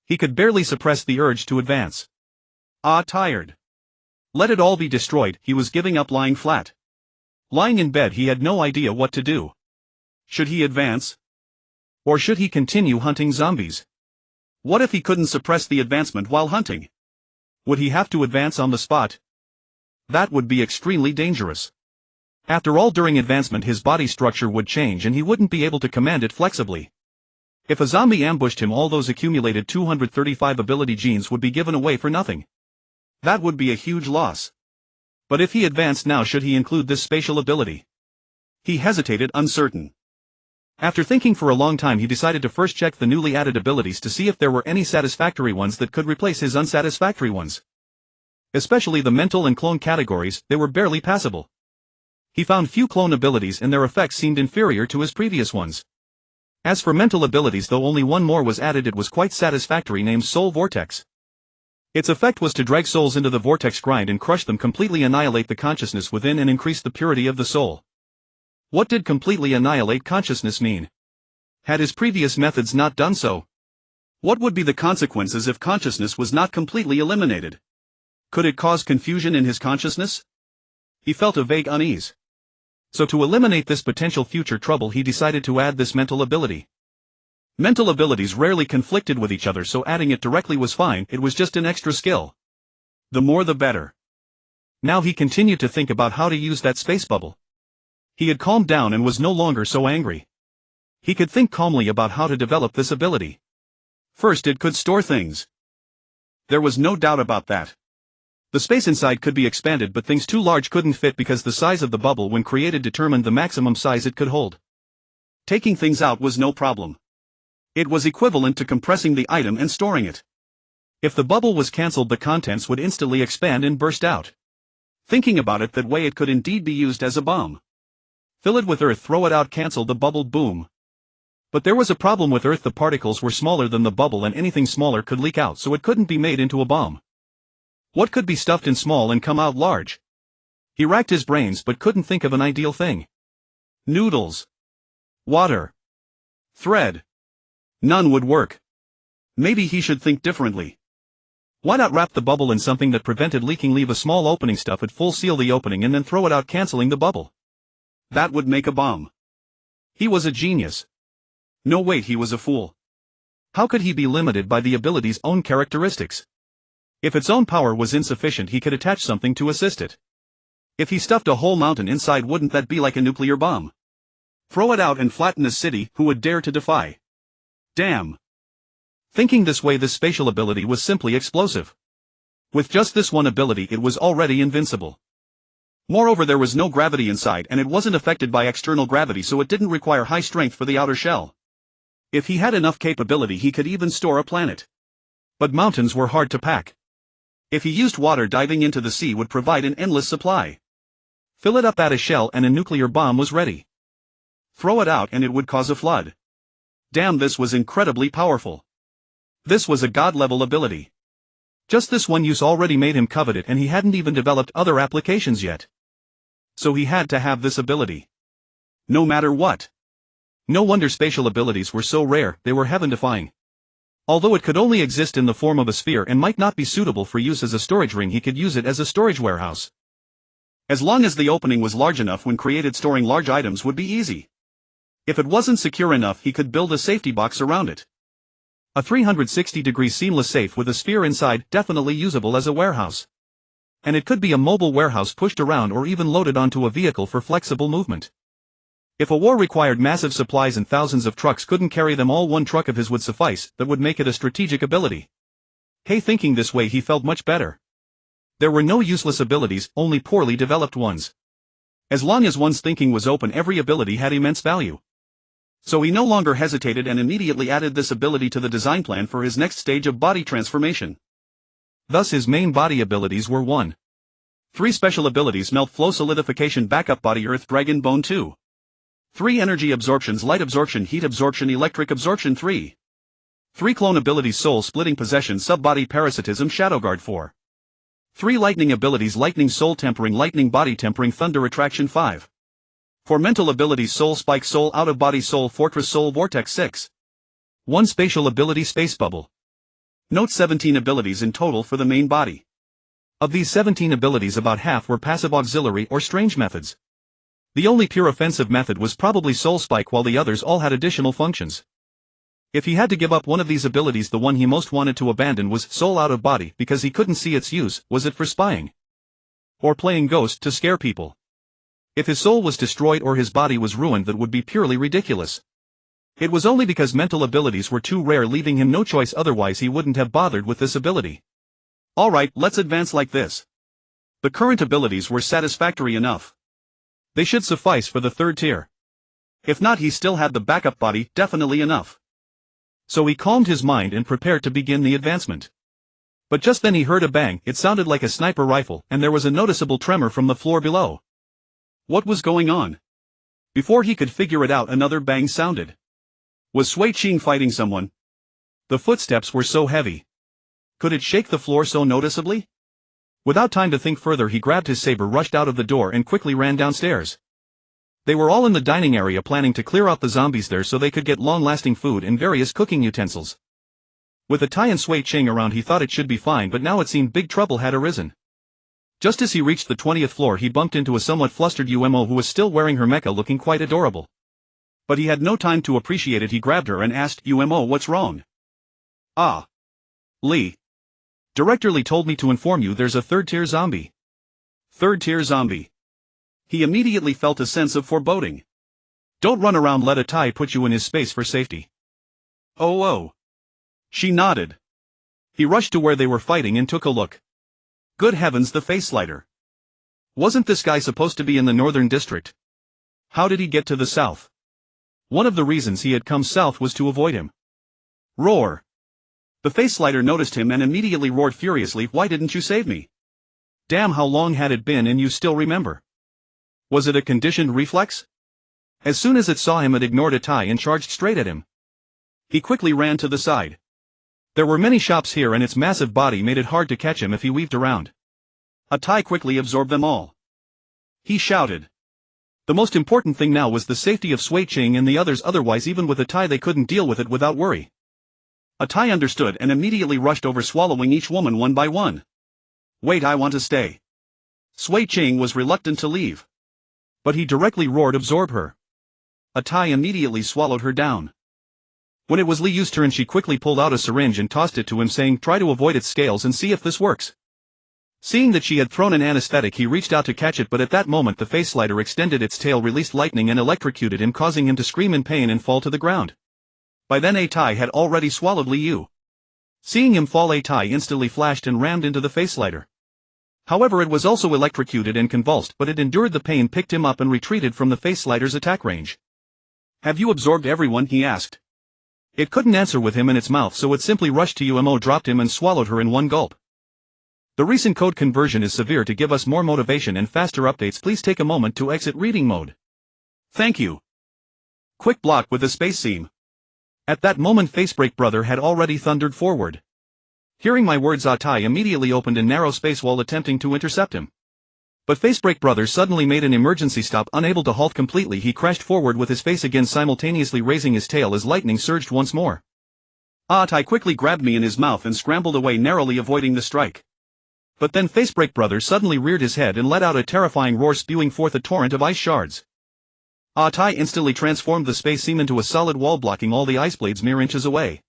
He could barely suppress the urge to advance. Tired. Let it all be destroyed. He was giving up, lying flat. Lying in bed, he had no idea what to do. Should he advance? Or should he continue hunting zombies? What if he couldn't suppress the advancement while hunting? Would he have to advance on the spot? That would be extremely dangerous. After all, during advancement his body structure would change and he wouldn't be able to command it flexibly. If a zombie ambushed him, all those accumulated 235 ability genes would be given away for nothing. That would be a huge loss. But if he advanced now, should he include this spatial ability? He hesitated, uncertain. After thinking for a long time, he decided to first check the newly added abilities to see if there were any satisfactory ones that could replace his unsatisfactory ones. Especially the mental and clone categories, they were barely passable. He found few clone abilities and their effects seemed inferior to his previous ones. As for mental abilities, though only one more was added, it was quite satisfactory, named Soul Vortex. Its effect was to drag souls into the vortex grind and crush them, completely annihilate the consciousness within and increase the purity of the soul. What did completely annihilate consciousness mean? Had his previous methods not done so? What would be the consequences if consciousness was not completely eliminated? Could it cause confusion in his consciousness? He felt a vague unease. So to eliminate this potential future trouble, he decided to add this mental ability. Mental abilities rarely conflicted with each other, so adding it directly was fine. It was just an extra skill. The more the better. Now he continued to think about how to use that space bubble. He had calmed down and was no longer so angry. He could think calmly about how to develop this ability. First, it could store things. There was no doubt about that. The space inside could be expanded, but things too large couldn't fit because the size of the bubble when created determined the maximum size it could hold. Taking things out was no problem. It was equivalent to compressing the item and storing it. If the bubble was cancelled, the contents would instantly expand and burst out. Thinking about it that way, it could indeed be used as a bomb. Fill it with earth, throw it out, cancel the bubble, boom. But there was a problem with earth. The particles were smaller than the bubble, and anything smaller could leak out, so it couldn't be made into a bomb. What could be stuffed in small and come out large? He racked his brains but couldn't think of an ideal thing. Noodles. Water. Thread. None would work. Maybe he should think differently. Why not wrap the bubble in something that prevented leaking, leave a small opening, stuff it full, seal the opening, and then throw it out, cancelling the bubble? That would make a bomb. He was a genius. No, wait, he was a fool. How could he be limited by the ability's own characteristics? If its own power was insufficient, he could attach something to assist it. If he stuffed a whole mountain inside, wouldn't that be like a nuclear bomb? Throw it out and flatten a city. Who would dare to defy? Damn. Thinking this way, this spatial ability was simply explosive. With just this one ability, it was already invincible. Moreover, there was no gravity inside, and it wasn't affected by external gravity, so it didn't require high strength for the outer shell. If he had enough capability, he could even store a planet. But mountains were hard to pack. If he used water, diving into the sea would provide an endless supply. Fill it up, add a shell, and a nuclear bomb was ready. Throw it out and it would cause a flood. Damn, this was incredibly powerful. This was a god-level ability. Just this one use already made him covet it, and he hadn't even developed other applications yet. So he had to have this ability. No matter what. No wonder spatial abilities were so rare, they were heaven-defying. Although it could only exist in the form of a sphere and might not be suitable for use as a storage ring, he could use it as a storage warehouse. As long as the opening was large enough, when created, storing large items would be easy. If it wasn't secure enough, he could build a safety box around it. A 360-degree seamless safe with a sphere inside, definitely usable as a warehouse. And it could be a mobile warehouse pushed around or even loaded onto a vehicle for flexible movement. If a war required massive supplies and thousands of trucks couldn't carry them all, one truck of his would suffice. That would make it a strategic ability. Hey, thinking this way, he felt much better. There were no useless abilities, only poorly developed ones. As long as one's thinking was open, every ability had immense value. So he no longer hesitated and immediately added this ability to the design plan for his next stage of body transformation. Thus his main body abilities were 1. 3 special abilities: melt, flow, solidification, backup body, earth, dragon, bone. 2. 3 energy absorptions: light absorption, heat absorption, electric absorption. 3. 3 clone abilities: soul splitting, possession, subbody, parasitism, shadow guard. 4. 3 lightning abilities: lightning, soul tempering, lightning, body tempering, thunder, attraction. 5. 4 mental abilities: soul spike, soul out of body, soul fortress, soul vortex. 6. 1 spatial ability: space bubble. Note 17 abilities in total for the main body. Of these 17 abilities, about half were passive auxiliary or strange methods. The only pure offensive method was probably soul spike, while the others all had additional functions. If he had to give up one of these abilities, the one he most wanted to abandon was soul out of body, because he couldn't see its use. Was it for spying? Or playing ghost to scare people? If his soul was destroyed or his body was ruined, that would be purely ridiculous. It was only because mental abilities were too rare, leaving him no choice, otherwise he wouldn't have bothered with this ability. Alright, let's advance like this. The current abilities were satisfactory enough. They should suffice for the 3rd tier. If not, he still had the backup body, definitely enough. So he calmed his mind and prepared to begin the advancement. But just then he heard a bang. It sounded like a sniper rifle, and there was a noticeable tremor from the floor below. What was going on? Before he could figure it out, another bang sounded. Was Sui Qing fighting someone? The footsteps were so heavy. Could it shake the floor so noticeably? Without time to think further, he grabbed his saber, rushed out of the door and quickly ran downstairs. They were all in the dining area planning to clear out the zombies there so they could get long-lasting food and various cooking utensils. With Atai and Sui Ching around, he thought it should be fine, but now it seemed big trouble had arisen. Just as he reached the 20th floor, he bumped into a somewhat flustered Umo who was still wearing her mecha, looking quite adorable. But he had no time to appreciate it. He grabbed her and asked, "Umo, what's wrong?" "Ah. Lee. Director Lee told me to inform you there's a third-tier zombie." Third-tier zombie. He immediately felt a sense of foreboding. "Don't run around, let Atai put you in his space for safety." "Oh. She nodded. He rushed to where they were fighting and took a look. Good heavens, the face slider. Wasn't this guy supposed to be in the northern district? How did he get to the south? One of the reasons he had come south was to avoid him. Roar. The face slider noticed him and immediately roared furiously, "Why didn't you save me? Damn, how long had it been and you still remember?" Was it a conditioned reflex? As soon as it saw him, it ignored Atai and charged straight at him. He quickly ran to the side. There were many shops here and its massive body made it hard to catch him if he weaved around. Atai quickly absorbed them all. He shouted. The most important thing now was the safety of Sui Ching and the others, otherwise even with Atai they couldn't deal with it without worry. Atai understood and immediately rushed over, swallowing each woman one by one. "Wait, I want to stay." Sui Ching was reluctant to leave. But he directly roared, "Absorb her." Atai immediately swallowed her down. When it was Li Yu's turn, she quickly pulled out a syringe and tossed it to him, saying, "Try to avoid its scales and see if this works." Seeing that she had thrown an anesthetic, he reached out to catch it, but at that moment the face slider extended its tail, released lightning and electrocuted him, causing him to scream in pain and fall to the ground. By then Atai had already swallowed Li Yu. Seeing him fall, Atai instantly flashed and rammed into the face slider. However, it was also electrocuted and convulsed, but it endured the pain, picked him up and retreated from the face slider's attack range. "Have you absorbed everyone?" he asked. It couldn't answer with him in its mouth, so it simply rushed to Umo, dropped him and swallowed her in one gulp. The recent code conversion is severe. To give us more motivation and faster updates, please take a moment to exit reading mode. Thank you. Quick block with the space seam. At that moment Facebreak Brother had already thundered forward. Hearing my words, Atai immediately opened a narrow space wall attempting to intercept him. But Facebreak Brother suddenly made an emergency stop. Unable to halt completely, he crashed forward with his face again, simultaneously raising his tail as lightning surged once more. Atai quickly grabbed me in his mouth and scrambled away, narrowly avoiding the strike. But then Facebreak Brother suddenly reared his head and let out a terrifying roar, spewing forth a torrent of ice shards. Atai instantly transformed the space seam into a solid wall, blocking all the ice blades mere inches away.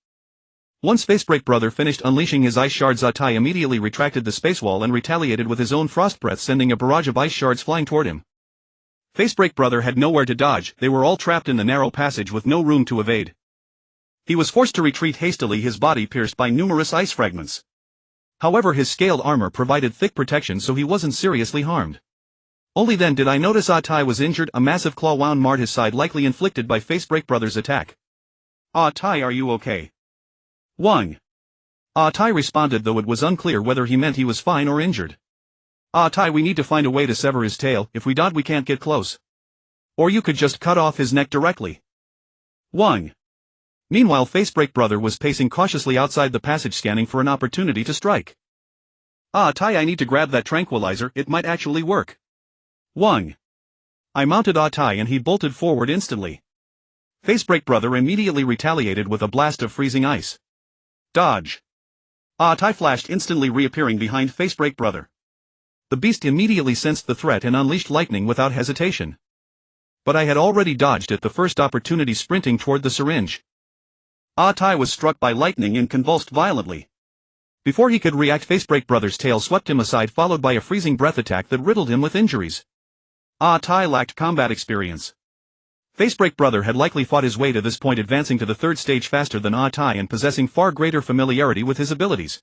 Once Facebreak Brother finished unleashing his ice shards, Atai immediately retracted the space wall and retaliated with his own frost breath, sending a barrage of ice shards flying toward him. Facebreak Brother had nowhere to dodge. They were all trapped in the narrow passage with no room to evade. He was forced to retreat hastily, his body pierced by numerous ice fragments. However, his scaled armor provided thick protection, so he wasn't seriously harmed. Only then did I notice Atai was injured. A massive claw wound marred his side, likely inflicted by Facebreak Brother's attack. "Atai, are you okay?" "Wang." Atai responded, though it was unclear whether he meant he was fine or injured. "Atai, we need to find a way to sever his tail. If we don't, we can't get close. Or you could just cut off his neck directly." Wang. Meanwhile, Facebreak Brother was pacing cautiously outside the passage, scanning for an opportunity to strike. "Atai, I need to grab that tranquilizer, it might actually work." Wang. I mounted Atai and he bolted forward instantly. Facebreak Brother immediately retaliated with a blast of freezing ice. Dodge. Atai flashed, instantly reappearing behind Facebreak Brother. The beast immediately sensed the threat and unleashed lightning without hesitation. But I had already dodged at the first opportunity, sprinting toward the syringe. Atai was struck by lightning and convulsed violently. Before he could react, Facebreak Brother's tail swept him aside, followed by a freezing breath attack that riddled him with injuries. Atai lacked combat experience. Facebreak Brother had likely fought his way to this point, advancing to the third stage faster than Atai and possessing far greater familiarity with his abilities.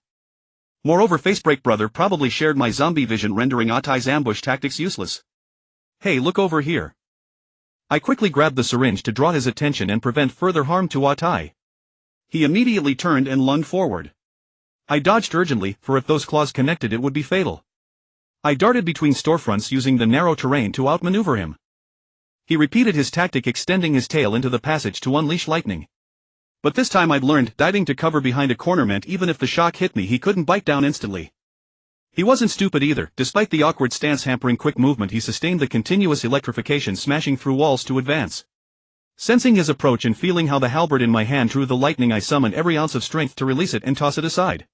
Moreover, Facebreak Brother probably shared my zombie vision, rendering Atai's ambush tactics useless. "Hey, look over here." I quickly grabbed the syringe to draw his attention and prevent further harm to Atai. He immediately turned and lunged forward. I dodged urgently, for if those claws connected it would be fatal. I darted between storefronts, using the narrow terrain to outmaneuver him. He repeated his tactic, extending his tail into the passage to unleash lightning. But this time I'd learned diving to cover behind a corner meant even if the shock hit me he couldn't bite down instantly. He wasn't stupid either. Despite the awkward stance hampering quick movement, he sustained the continuous electrification, smashing through walls to advance. Sensing his approach and feeling how the halberd in my hand drew the lightning, I summoned every ounce of strength to release it and toss it aside.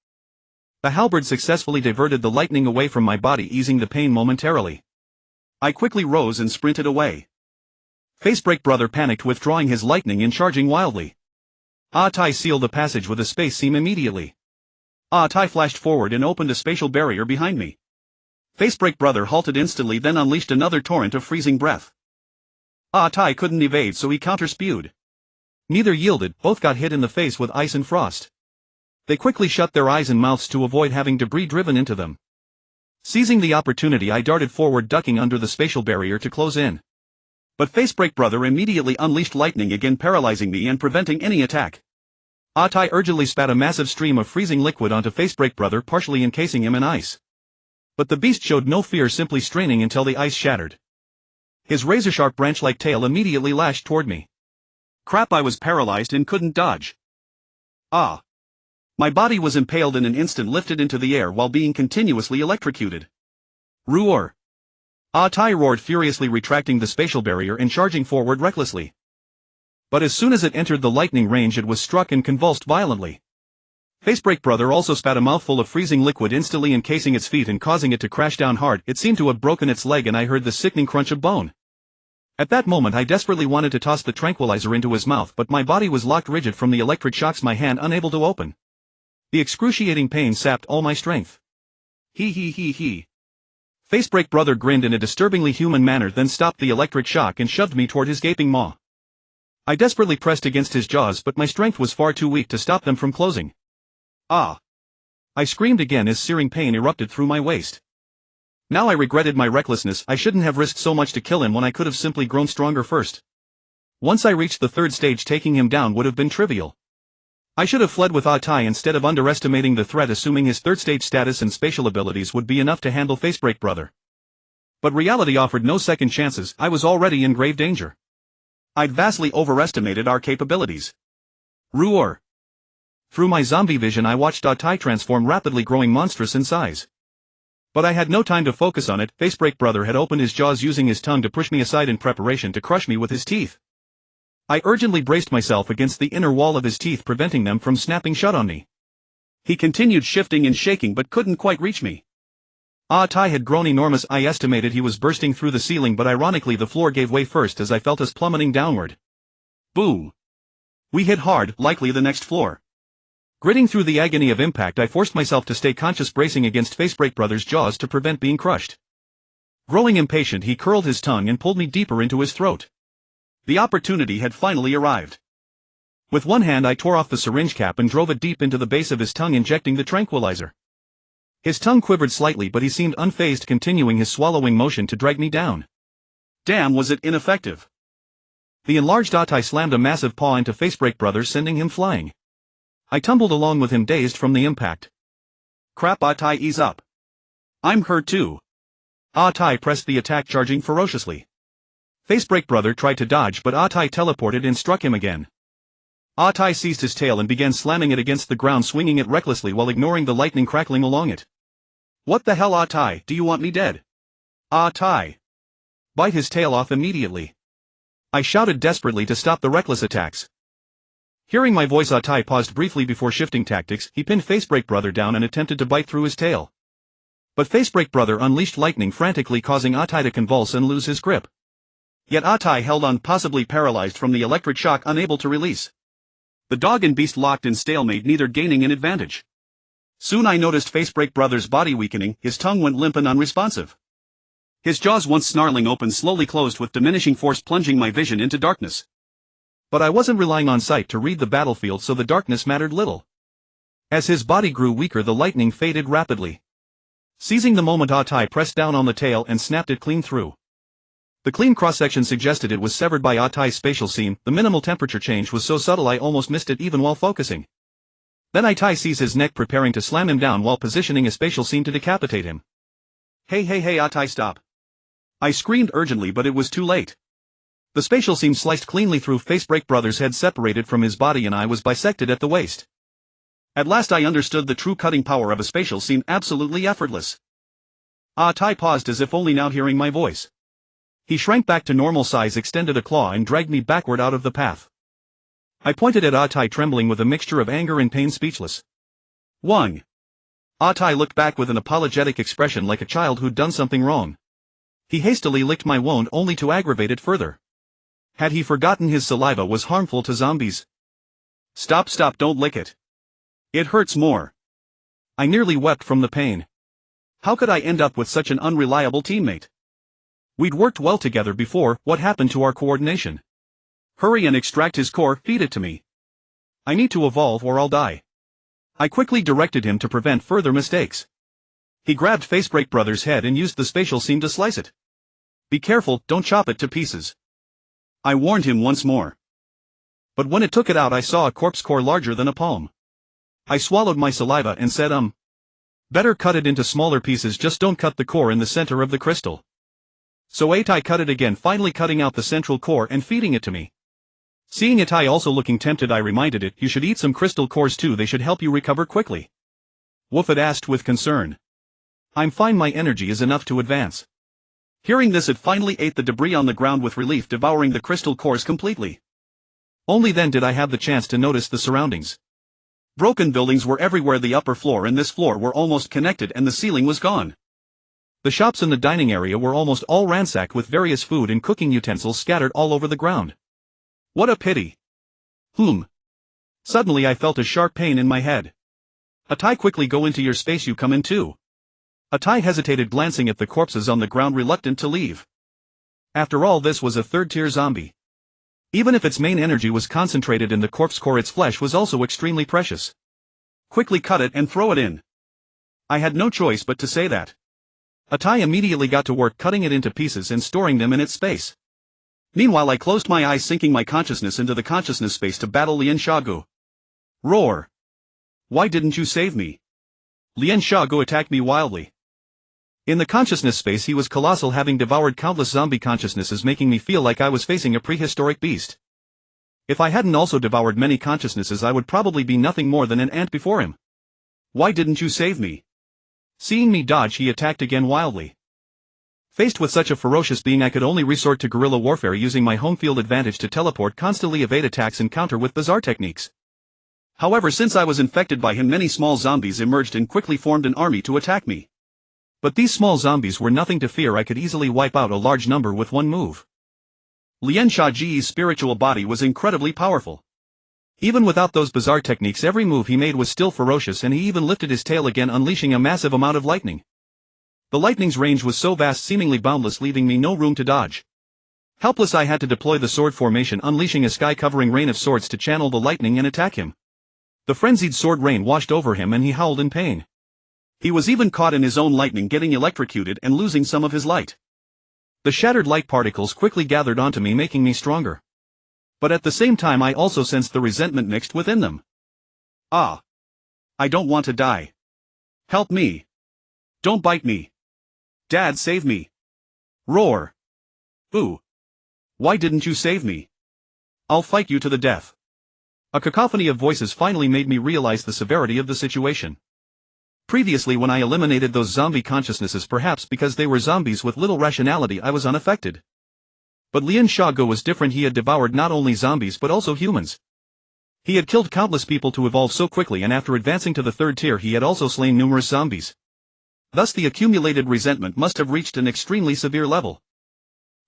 The halberd successfully diverted the lightning away from my body, easing the pain momentarily. I quickly rose and sprinted away. Facebreak Brother panicked, withdrawing his lightning and charging wildly. Tai sealed the passage with a space seam immediately. Tai flashed forward and opened a spatial barrier behind me. Facebreak Brother halted instantly, then unleashed another torrent of freezing breath. Tai couldn't evade, so he counter-spewed. Neither yielded, both got hit in the face with ice and frost. They quickly shut their eyes and mouths to avoid having debris driven into them. Seizing the opportunity, I darted forward, ducking under the spatial barrier to close in. But Facebreak Brother immediately unleashed lightning again, paralyzing me and preventing any attack. Tai urgently spat a massive stream of freezing liquid onto Facebreak Brother, partially encasing him in ice. But the beast showed no fear, simply straining until the ice shattered. His razor-sharp branch-like tail immediately lashed toward me. Crap, I was paralyzed and couldn't dodge. My body was impaled in an instant, lifted into the air while being continuously electrocuted. Roar! Tai roared furiously, retracting the spatial barrier and charging forward recklessly. But as soon as it entered the lightning range, it was struck and convulsed violently. Facebreak Brother also spat a mouthful of freezing liquid, instantly encasing its feet and causing it to crash down hard. It seemed to have broken its leg, and I heard the sickening crunch of bone. At that moment I desperately wanted to toss the tranquilizer into his mouth, but my body was locked rigid from the electric shocks, my hand unable to open. The excruciating pain sapped all my strength. He. Facebreak Brother grinned in a disturbingly human manner, then stopped the electric shock and shoved me toward his gaping maw. I desperately pressed against his jaws, but my strength was far too weak to stop them from closing. I screamed again as searing pain erupted through my waist. Now I regretted my recklessness. I shouldn't have risked so much to kill him when I could have simply grown stronger first. Once I reached the third stage, taking him down would have been trivial. I should have fled with Tai instead of underestimating the threat, assuming his third stage status and spatial abilities would be enough to handle Facebreak Brother. But reality offered no second chances. I was already in grave danger. I'd vastly overestimated our capabilities. Roar! Through my zombie vision I watched Tai transform, rapidly growing monstrous in size. But I had no time to focus on it. Facebreak Brother had opened his jaws, using his tongue to push me aside in preparation to crush me with his teeth. I urgently braced myself against the inner wall of his teeth, preventing them from snapping shut on me. He continued shifting and shaking but couldn't quite reach me. Tai had grown enormous. I estimated he was bursting through the ceiling, but ironically the floor gave way first as I felt us plummeting downward. Boom! We hit hard, likely the next floor. Gritting through the agony of impact, I forced myself to stay conscious, bracing against Facebreak Brother's jaws to prevent being crushed. Growing impatient, he curled his tongue and pulled me deeper into his throat. The opportunity had finally arrived. With one hand I tore off the syringe cap and drove it deep into the base of his tongue, injecting the tranquilizer. His tongue quivered slightly, but he seemed unfazed, continuing his swallowing motion to drag me down. Damn, was it ineffective. The enlarged Tai slammed a massive paw into Facebreak Brother, sending him flying. I tumbled along with him, dazed from the impact. Crap, Tai, ease up. I'm hurt too. Tai pressed the attack, charging ferociously. Facebreak Brother tried to dodge, but Tai teleported and struck him again. Tai seized his tail and began slamming it against the ground, swinging it recklessly while ignoring the lightning crackling along it. What the hell, Tai? Do you want me dead? Tai! Bite his tail off immediately. I shouted desperately to stop the reckless attacks. Hearing my voice, Tai paused briefly before shifting tactics. He pinned Facebreak Brother down and attempted to bite through his tail. But Facebreak Brother unleashed lightning frantically, causing Tai to convulse and lose his grip. Yet Tai held on, possibly paralyzed from the electric shock, unable to release. The dog and beast locked in stalemate, neither gaining an advantage. Soon I noticed Facebreak Brother's body weakening. His tongue went limp and unresponsive. His jaws, once snarling open, slowly closed with diminishing force, plunging my vision into darkness. But I wasn't relying on sight to read the battlefield, so the darkness mattered little. As his body grew weaker, the lightning faded rapidly. Seizing the moment, Tai pressed down on the tail and snapped it clean through. The clean cross-section suggested it was severed by Tai's spatial seam. The minimal temperature change was so subtle I almost missed it even while focusing. Then Tai seized his neck, preparing to slam him down while positioning a spatial seam to decapitate him. Hey, Tai, stop. I screamed urgently, but it was too late. The spatial seam sliced cleanly through Facebreak Brothers' head, separated from his body, and I was bisected at the waist. At last I understood the true cutting power of a spatial seam, absolutely effortless. Tai paused as if only now hearing my voice. He shrank back to normal size, extended a claw and dragged me backward out of the path. I pointed at Tai, trembling with a mixture of anger and pain, speechless. "Wang." Tai looked back with an apologetic expression, like a child who'd done something wrong. He hastily licked my wound, only to aggravate it further. Had he forgotten his saliva was harmful to zombies? "Stop, don't lick it. It hurts more." I nearly wept from the pain. How could I end up with such an unreliable teammate? We'd worked well together before. What happened to our coordination? "Hurry and extract his core, feed it to me. I need to evolve or I'll die." I quickly directed him to prevent further mistakes. He grabbed Facebreak Brothers' head and used the spatial seam to slice it. "Be careful, don't chop it to pieces," I warned him once more. But when it took it out, I saw a corpse core larger than a palm. I swallowed my saliva and said, "Better cut it into smaller pieces, just don't cut the core in the center of the crystal." So Tai cut it again, finally cutting out the central core and feeding it to me. Seeing Tai also looking tempted, I reminded it, "You should eat some crystal cores too, they should help you recover quickly." Woof, it asked with concern. "I'm fine, my energy is enough to advance." Hearing this, it finally ate the debris on the ground with relief, devouring the crystal cores completely. Only then did I have the chance to notice the surroundings. Broken buildings were everywhere. The upper floor and this floor were almost connected, and the ceiling was gone. The shops in the dining area were almost all ransacked, with various food and cooking utensils scattered all over the ground. What a pity. Suddenly I felt a sharp pain in my head. Tai, quickly go into your space, you come in too. Tai hesitated, glancing at the corpses on the ground, reluctant to leave. After all, this was a third-tier zombie. Even if its main energy was concentrated in the corpse core, its flesh was also extremely precious. Quickly cut it and throw it in. I had no choice but to say that. Tai immediately got to work cutting it into pieces and storing them in its space. Meanwhile, I closed my eyes, sinking my consciousness into the consciousness space to battle Lian Xiaogu. Roar. Why didn't you save me? Lian Xiaogu attacked me wildly. In the consciousness space he was colossal, having devoured countless zombie consciousnesses, making me feel like I was facing a prehistoric beast. If I hadn't also devoured many consciousnesses, I would probably be nothing more than an ant before him. Why didn't you save me? Seeing me dodge, he attacked again wildly. Faced with such a ferocious being, I could only resort to guerrilla warfare, using my home field advantage to teleport, constantly evade attacks and counter with bizarre techniques. However, since I was infected by him, many small zombies emerged and quickly formed an army to attack me. But these small zombies were nothing to fear. I could easily wipe out a large number with one move. Lian Xiaoji's spiritual body was incredibly powerful. Even without those bizarre techniques, every move he made was still ferocious, and he even lifted his tail again, unleashing a massive amount of lightning. The lightning's range was so vast, seemingly boundless, leaving me no room to dodge. Helpless, I had to deploy the sword formation, unleashing a sky-covering rain of swords to channel the lightning and attack him. The frenzied sword rain washed over him and he howled in pain. He was even caught in his own lightning, getting electrocuted and losing some of his light. The shattered light particles quickly gathered onto me, making me stronger. But at the same time, I also sensed the resentment mixed within them. I don't want to die. Help me. Don't bite me. Dad, save me. Roar. Ooh. Why didn't you save me? I'll fight you to the death. A cacophony of voices finally made me realize the severity of the situation. Previously, when I eliminated those zombie consciousnesses, perhaps because they were zombies with little rationality, I was unaffected. But Lian Xiaogu was different. He had devoured not only zombies but also humans. He had killed countless people to evolve so quickly, and after advancing to the third tier he had also slain numerous zombies. Thus the accumulated resentment must have reached an extremely severe level.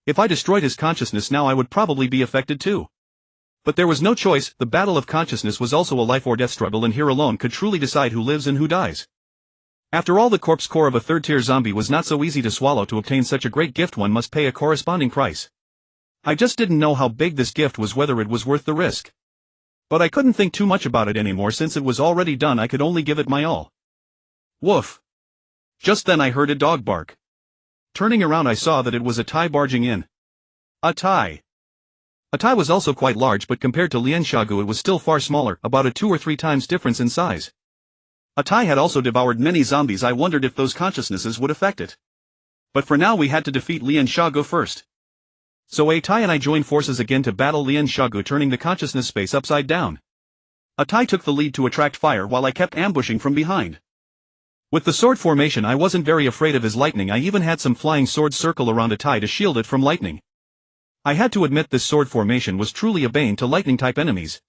If I destroyed his consciousness now, I would probably be affected too. But there was no choice. The battle of consciousness was also a life or death struggle, and here alone could truly decide who lives and who dies. After all, the corpse core of a third-tier zombie was not so easy to swallow. To obtain such a great gift, one must pay a corresponding price. I just didn't know how big this gift was, whether it was worth the risk. But I couldn't think too much about it anymore, since it was already done. I could only give it my all. Woof. Just then I heard a dog bark. Turning around, I saw that it was a Tai barging in. A Tai. A Tai was also quite large, but compared to Lian Xiaogu it was still far smaller, about a 2 or 3 times difference in size. A Tai had also devoured many zombies. I wondered if those consciousnesses would affect it. But for now we had to defeat Lian Xiaogu first. So Atai and I joined forces again to battle Lian Shagu, turning the consciousness space upside down. Atai took the lead to attract fire while I kept ambushing from behind. With the sword formation I wasn't very afraid of his lightning. I even had some flying swords circle around Atai to shield it from lightning. I had to admit this sword formation was truly a bane to lightning-type enemies.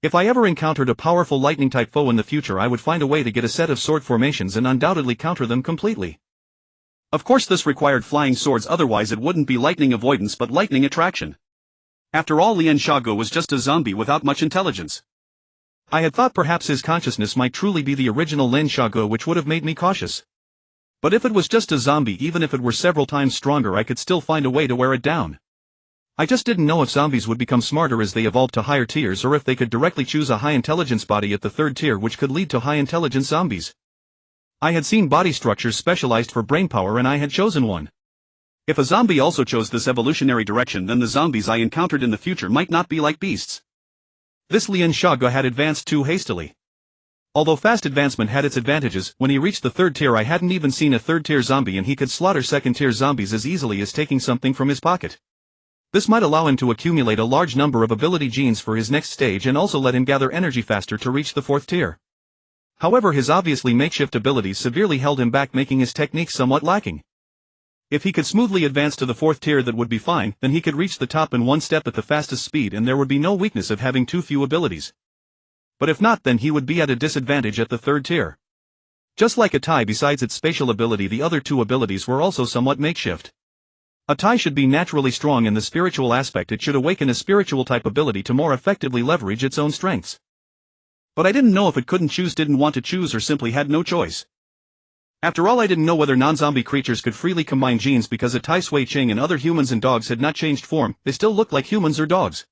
If I ever encountered a powerful lightning-type foe in the future, I would find a way to get a set of sword formations and undoubtedly counter them completely. Of course this required flying swords, otherwise it wouldn't be lightning avoidance but lightning attraction. After all, Lian Shagu was just a zombie without much intelligence. I had thought perhaps his consciousness might truly be the original Lian Shagu, which would have made me cautious. But if it was just a zombie, even if it were several times stronger, I could still find a way to wear it down. I just didn't know if zombies would become smarter as they evolved to higher tiers, or if they could directly choose a high intelligence body at the third tier, which could lead to high intelligence zombies. I had seen body structures specialized for brainpower and I had chosen one. If a zombie also chose this evolutionary direction, then the zombies I encountered in the future might not be like beasts. This Lian Shagu had advanced too hastily. Although fast advancement had its advantages, when he reached the third tier I hadn't even seen a third tier zombie and he could slaughter second tier zombies as easily as taking something from his pocket. This might allow him to accumulate a large number of ability genes for his next stage and also let him gather energy faster to reach the fourth tier. However, his obviously makeshift abilities severely held him back, making his techniques somewhat lacking. If he could smoothly advance to the fourth tier, that would be fine, then he could reach the top in one step at the fastest speed and there would be no weakness of having too few abilities. But if not, then he would be at a disadvantage at the third tier. Just like Atai, besides its spatial ability, the other two abilities were also somewhat makeshift. Atai should be naturally strong in the spiritual aspect. It should awaken a spiritual type ability to more effectively leverage its own strengths. But I didn't know if it couldn't choose, didn't want to choose, or simply had no choice. After all, I didn't know whether non-zombie creatures could freely combine genes, because Atai, Sui Ching and other humans and dogs had not changed form, they still looked like humans or dogs.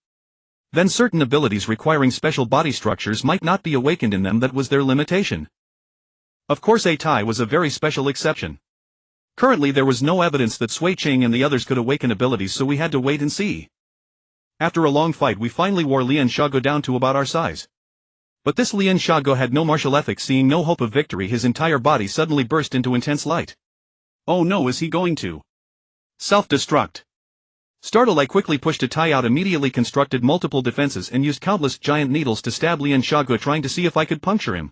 Then certain abilities requiring special body structures might not be awakened in them. That was their limitation. Of course, Atai was a very special exception. Currently there was no evidence that Sui Ching and the others could awaken abilities, so we had to wait and see. After a long fight we finally wore Lian Shagu down to about our size. But this Lian Shagu had no martial ethics. Seeing no hope of victory, his entire body suddenly burst into intense light. Oh no, is he going to self-destruct? Startled, I quickly pushed Atai out, immediately constructed multiple defenses and used countless giant needles to stab Lian Shagu, trying to see if I could puncture him.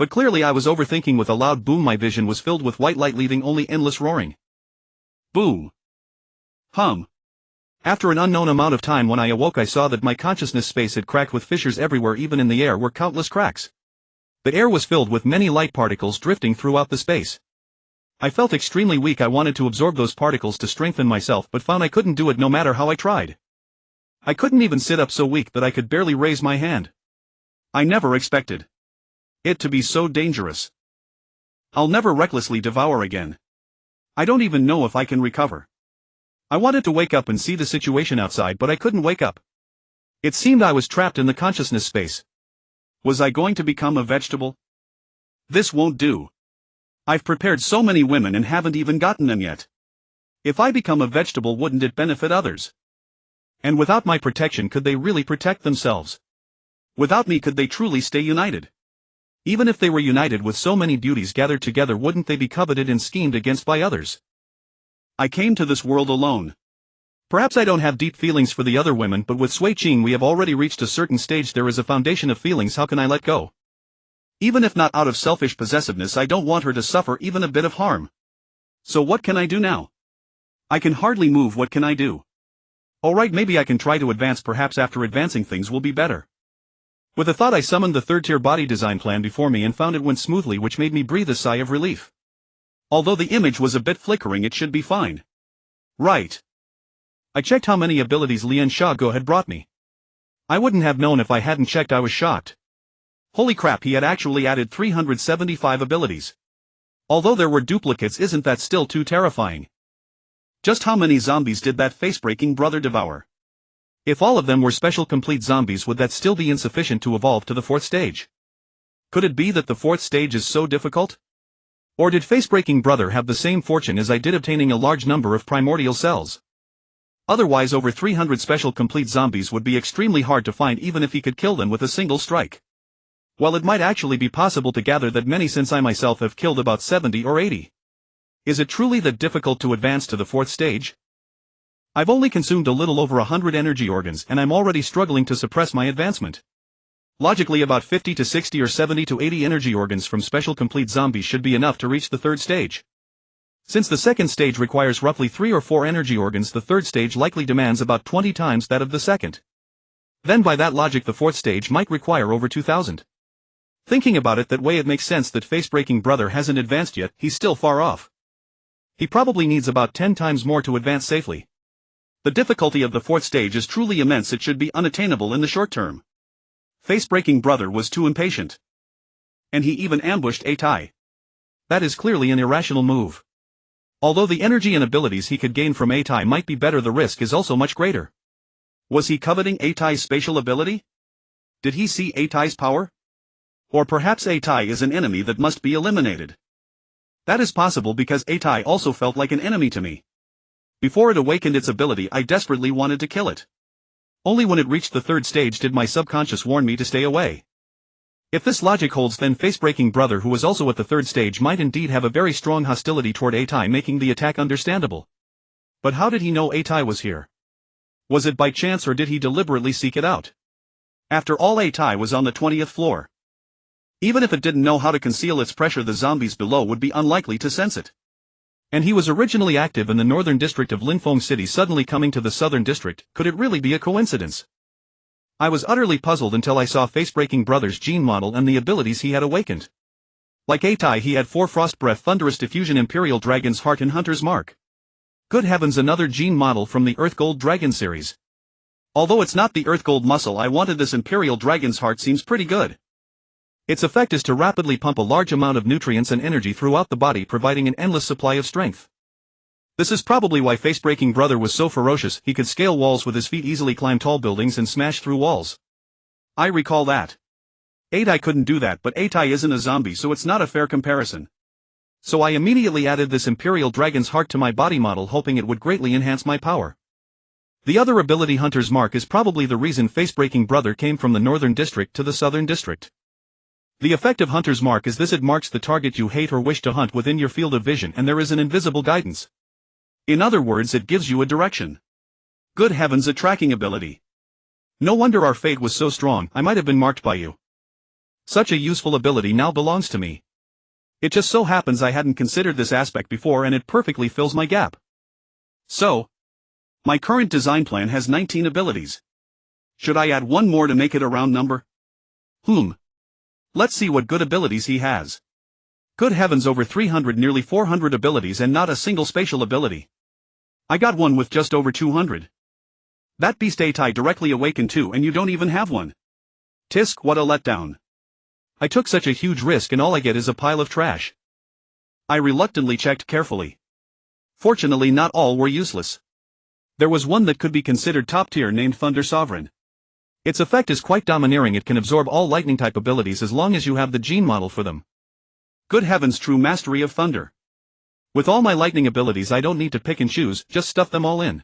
But clearly I was overthinking. With a loud boom my vision was filled with white light, leaving only endless roaring. Boom. Hum. After an unknown amount of time, when I awoke, I saw that my consciousness space had cracked with fissures everywhere. Even in the air were countless cracks. The air was filled with many light particles drifting throughout the space. I felt extremely weak. I wanted to absorb those particles to strengthen myself, but found I couldn't do it no matter how I tried. I couldn't even sit up, so weak that I could barely raise my hand. I never expected it to be so dangerous. I'll never recklessly devour again. I don't even know if I can recover. I wanted to wake up and see the situation outside, but I couldn't wake up. It seemed I was trapped in the consciousness space. Was I going to become a vegetable? This won't do. I've prepared so many women and haven't even gotten them yet. If I become a vegetable, wouldn't it benefit others? And without my protection, could they really protect themselves? Without me, could they truly stay united? Even if they were united with so many beauties gathered together, wouldn't they be coveted and schemed against by others? I came to this world alone. Perhaps I don't have deep feelings for the other women, but with Sui Ching we have already reached a certain stage. There is a foundation of feelings. How can I let go? Even if not out of selfish possessiveness, I don't want her to suffer even a bit of harm. So what can I do now? I can hardly move. What can I do? Alright, maybe I can try to advance. Perhaps after advancing things will be better. With a thought I summoned the third tier body design plan before me and found it went smoothly, which made me breathe a sigh of relief. Although the image was a bit flickering, it should be fine. Right. I checked how many abilities Lian Shagu had brought me. I wouldn't have known if I hadn't checked. I was shocked. Holy crap, he had actually added 375 abilities. Although there were duplicates, isn't that still too terrifying? Just how many zombies did that face-breaking brother devour? If all of them were special complete zombies, would that still be insufficient to evolve to the fourth stage? Could it be that the fourth stage is so difficult? Or did face-breaking brother have the same fortune as I did, obtaining a large number of primordial cells? Otherwise over 300 special complete zombies would be extremely hard to find, even if he could kill them with a single strike. Well, it might actually be possible to gather that many, since I myself have killed about 70 or 80. Is it truly that difficult to advance to the fourth stage? I've only consumed a little over 100 energy organs and I'm already struggling to suppress my advancement. Logically about 50 to 60 or 70 to 80 energy organs from special complete zombies should be enough to reach the third stage. Since the second stage requires roughly 3 or 4 energy organs, the third stage likely demands about 20 times that of the second. Then by that logic the fourth stage might require over 2000. Thinking about it that way, it makes sense that face-breaking brother hasn't advanced yet. He's still far off. He probably needs about 10 times more to advance safely. The difficulty of the fourth stage is truly immense. It should be unattainable in the short term. Face-breaking brother was too impatient. And he even ambushed Atai. That is clearly an irrational move. Although the energy and abilities he could gain from Atai might be better, the risk is also much greater. Was he coveting Atai's spatial ability? Did he see Atai's power? Or perhaps Atai is an enemy that must be eliminated. That is possible because Atai also felt like an enemy to me. Before it awakened its ability, I desperately wanted to kill it. Only when it reached the third stage did my subconscious warn me to stay away. If this logic holds, then face-breaking brother, who was also at the third stage, might indeed have a very strong hostility toward Atai, making the attack understandable. But how did he know Atai was here? Was it by chance or did he deliberately seek it out? After all, Atai was on the 20th floor. Even if it didn't know how to conceal its pressure, the zombies below would be unlikely to sense it. And he was originally active in the northern district of Linfeng City, suddenly coming to the southern district. Could it really be a coincidence? I was utterly puzzled until I saw face-breaking brother's gene model and the abilities he had awakened. Like Atai, he had 4 Frost Breath, Thunderous Diffusion, Imperial Dragon's Heart, and Hunter's Mark. Good heavens, another gene model from the Earth Gold Dragon series. Although it's not the Earth Gold muscle I wanted, this Imperial Dragon's Heart seems pretty good. Its effect is to rapidly pump a large amount of nutrients and energy throughout the body, providing an endless supply of strength. This is probably why face-breaking brother was so ferocious. He could scale walls with his feet, easily climb tall buildings, and smash through walls. I recall that. Atai couldn't do that, but Atai isn't a zombie, so it's not a fair comparison. So I immediately added this Imperial Dragon's Heart to my body model, hoping it would greatly enhance my power. The other ability, Hunter's Mark, is probably the reason face-breaking brother came from the northern district to the southern district. The effect of Hunter's Mark is this: it marks the target you hate or wish to hunt within your field of vision, and there is an invisible guidance. In other words, it gives you a direction. Good heavens, a tracking ability. No wonder our fate was so strong. I might have been marked by you. Such a useful ability now belongs to me. It just so happens I hadn't considered this aspect before, and it perfectly fills my gap. So, my current design plan has 19 abilities. Should I add one more to make it a round number? Let's see what good abilities he has. Good heavens, over 300, nearly 400 abilities, and not a single spatial ability. I got one with just over 200. That beast Atai directly awakened too, and you don't even have one. Tisk, what a letdown. I took such a huge risk and all I get is a pile of trash. I reluctantly checked carefully. Fortunately, not all were useless. There was one that could be considered top tier, named Thunder Sovereign. Its effect is quite domineering. It can absorb all lightning type abilities as long as you have the gene model for them. Good heavens, true mastery of thunder. With all my lightning abilities I don't need to pick and choose, just stuff them all in.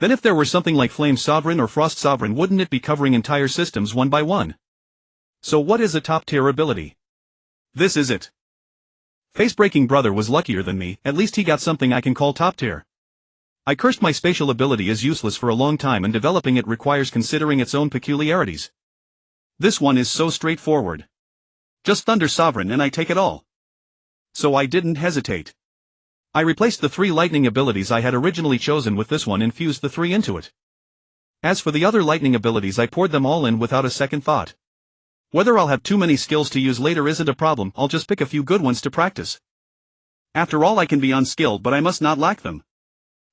Then if there were something like Flame Sovereign or Frost Sovereign, wouldn't it be covering entire systems one by one? So what is a top tier ability? This is it. Face-breaking brother was luckier than me. At least he got something I can call top tier. I cursed my spatial ability as useless for a long time, and developing it requires considering its own peculiarities. This one is so straightforward. Just Thunder Sovereign and I take it all. So I didn't hesitate. I replaced the 3 lightning abilities I had originally chosen with this one and fused the 3 into it. As for the other lightning abilities, I poured them all in without a second thought. Whether I'll have too many skills to use later isn't a problem. I'll just pick a few good ones to practice. After all, I can be unskilled, but I must not lack them.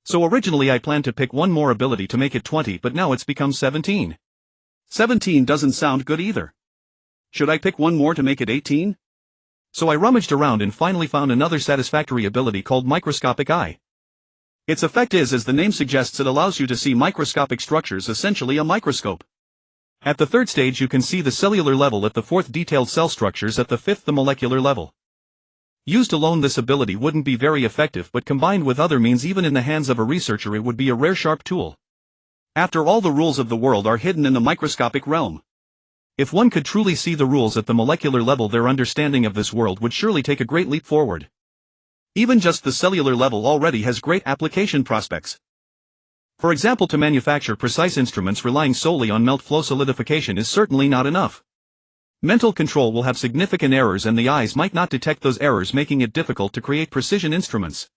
So originally I planned to pick one more ability to make it 20, but now it's become 17. 17 doesn't sound good either. Should I pick one more to make it 18? So I rummaged around and finally found another satisfactory ability called Microscopic Eye. Its effect is, as the name suggests, it allows you to see microscopic structures, essentially a microscope. At the third stage you can see the cellular level, at the fourth detailed cell structures, at the fifth the molecular level. Used alone this ability wouldn't be very effective, but combined with other means, even in the hands of a researcher, it would be a rare sharp tool. After all, the rules of the world are hidden in the microscopic realm. If one could truly see the rules at the molecular level, their understanding of this world would surely take a great leap forward. Even just the cellular level already has great application prospects. For example, to manufacture precise instruments relying solely on melt flow solidification is certainly not enough. Mental control will have significant errors and the eyes might not detect those errors, making it difficult to create precision instruments.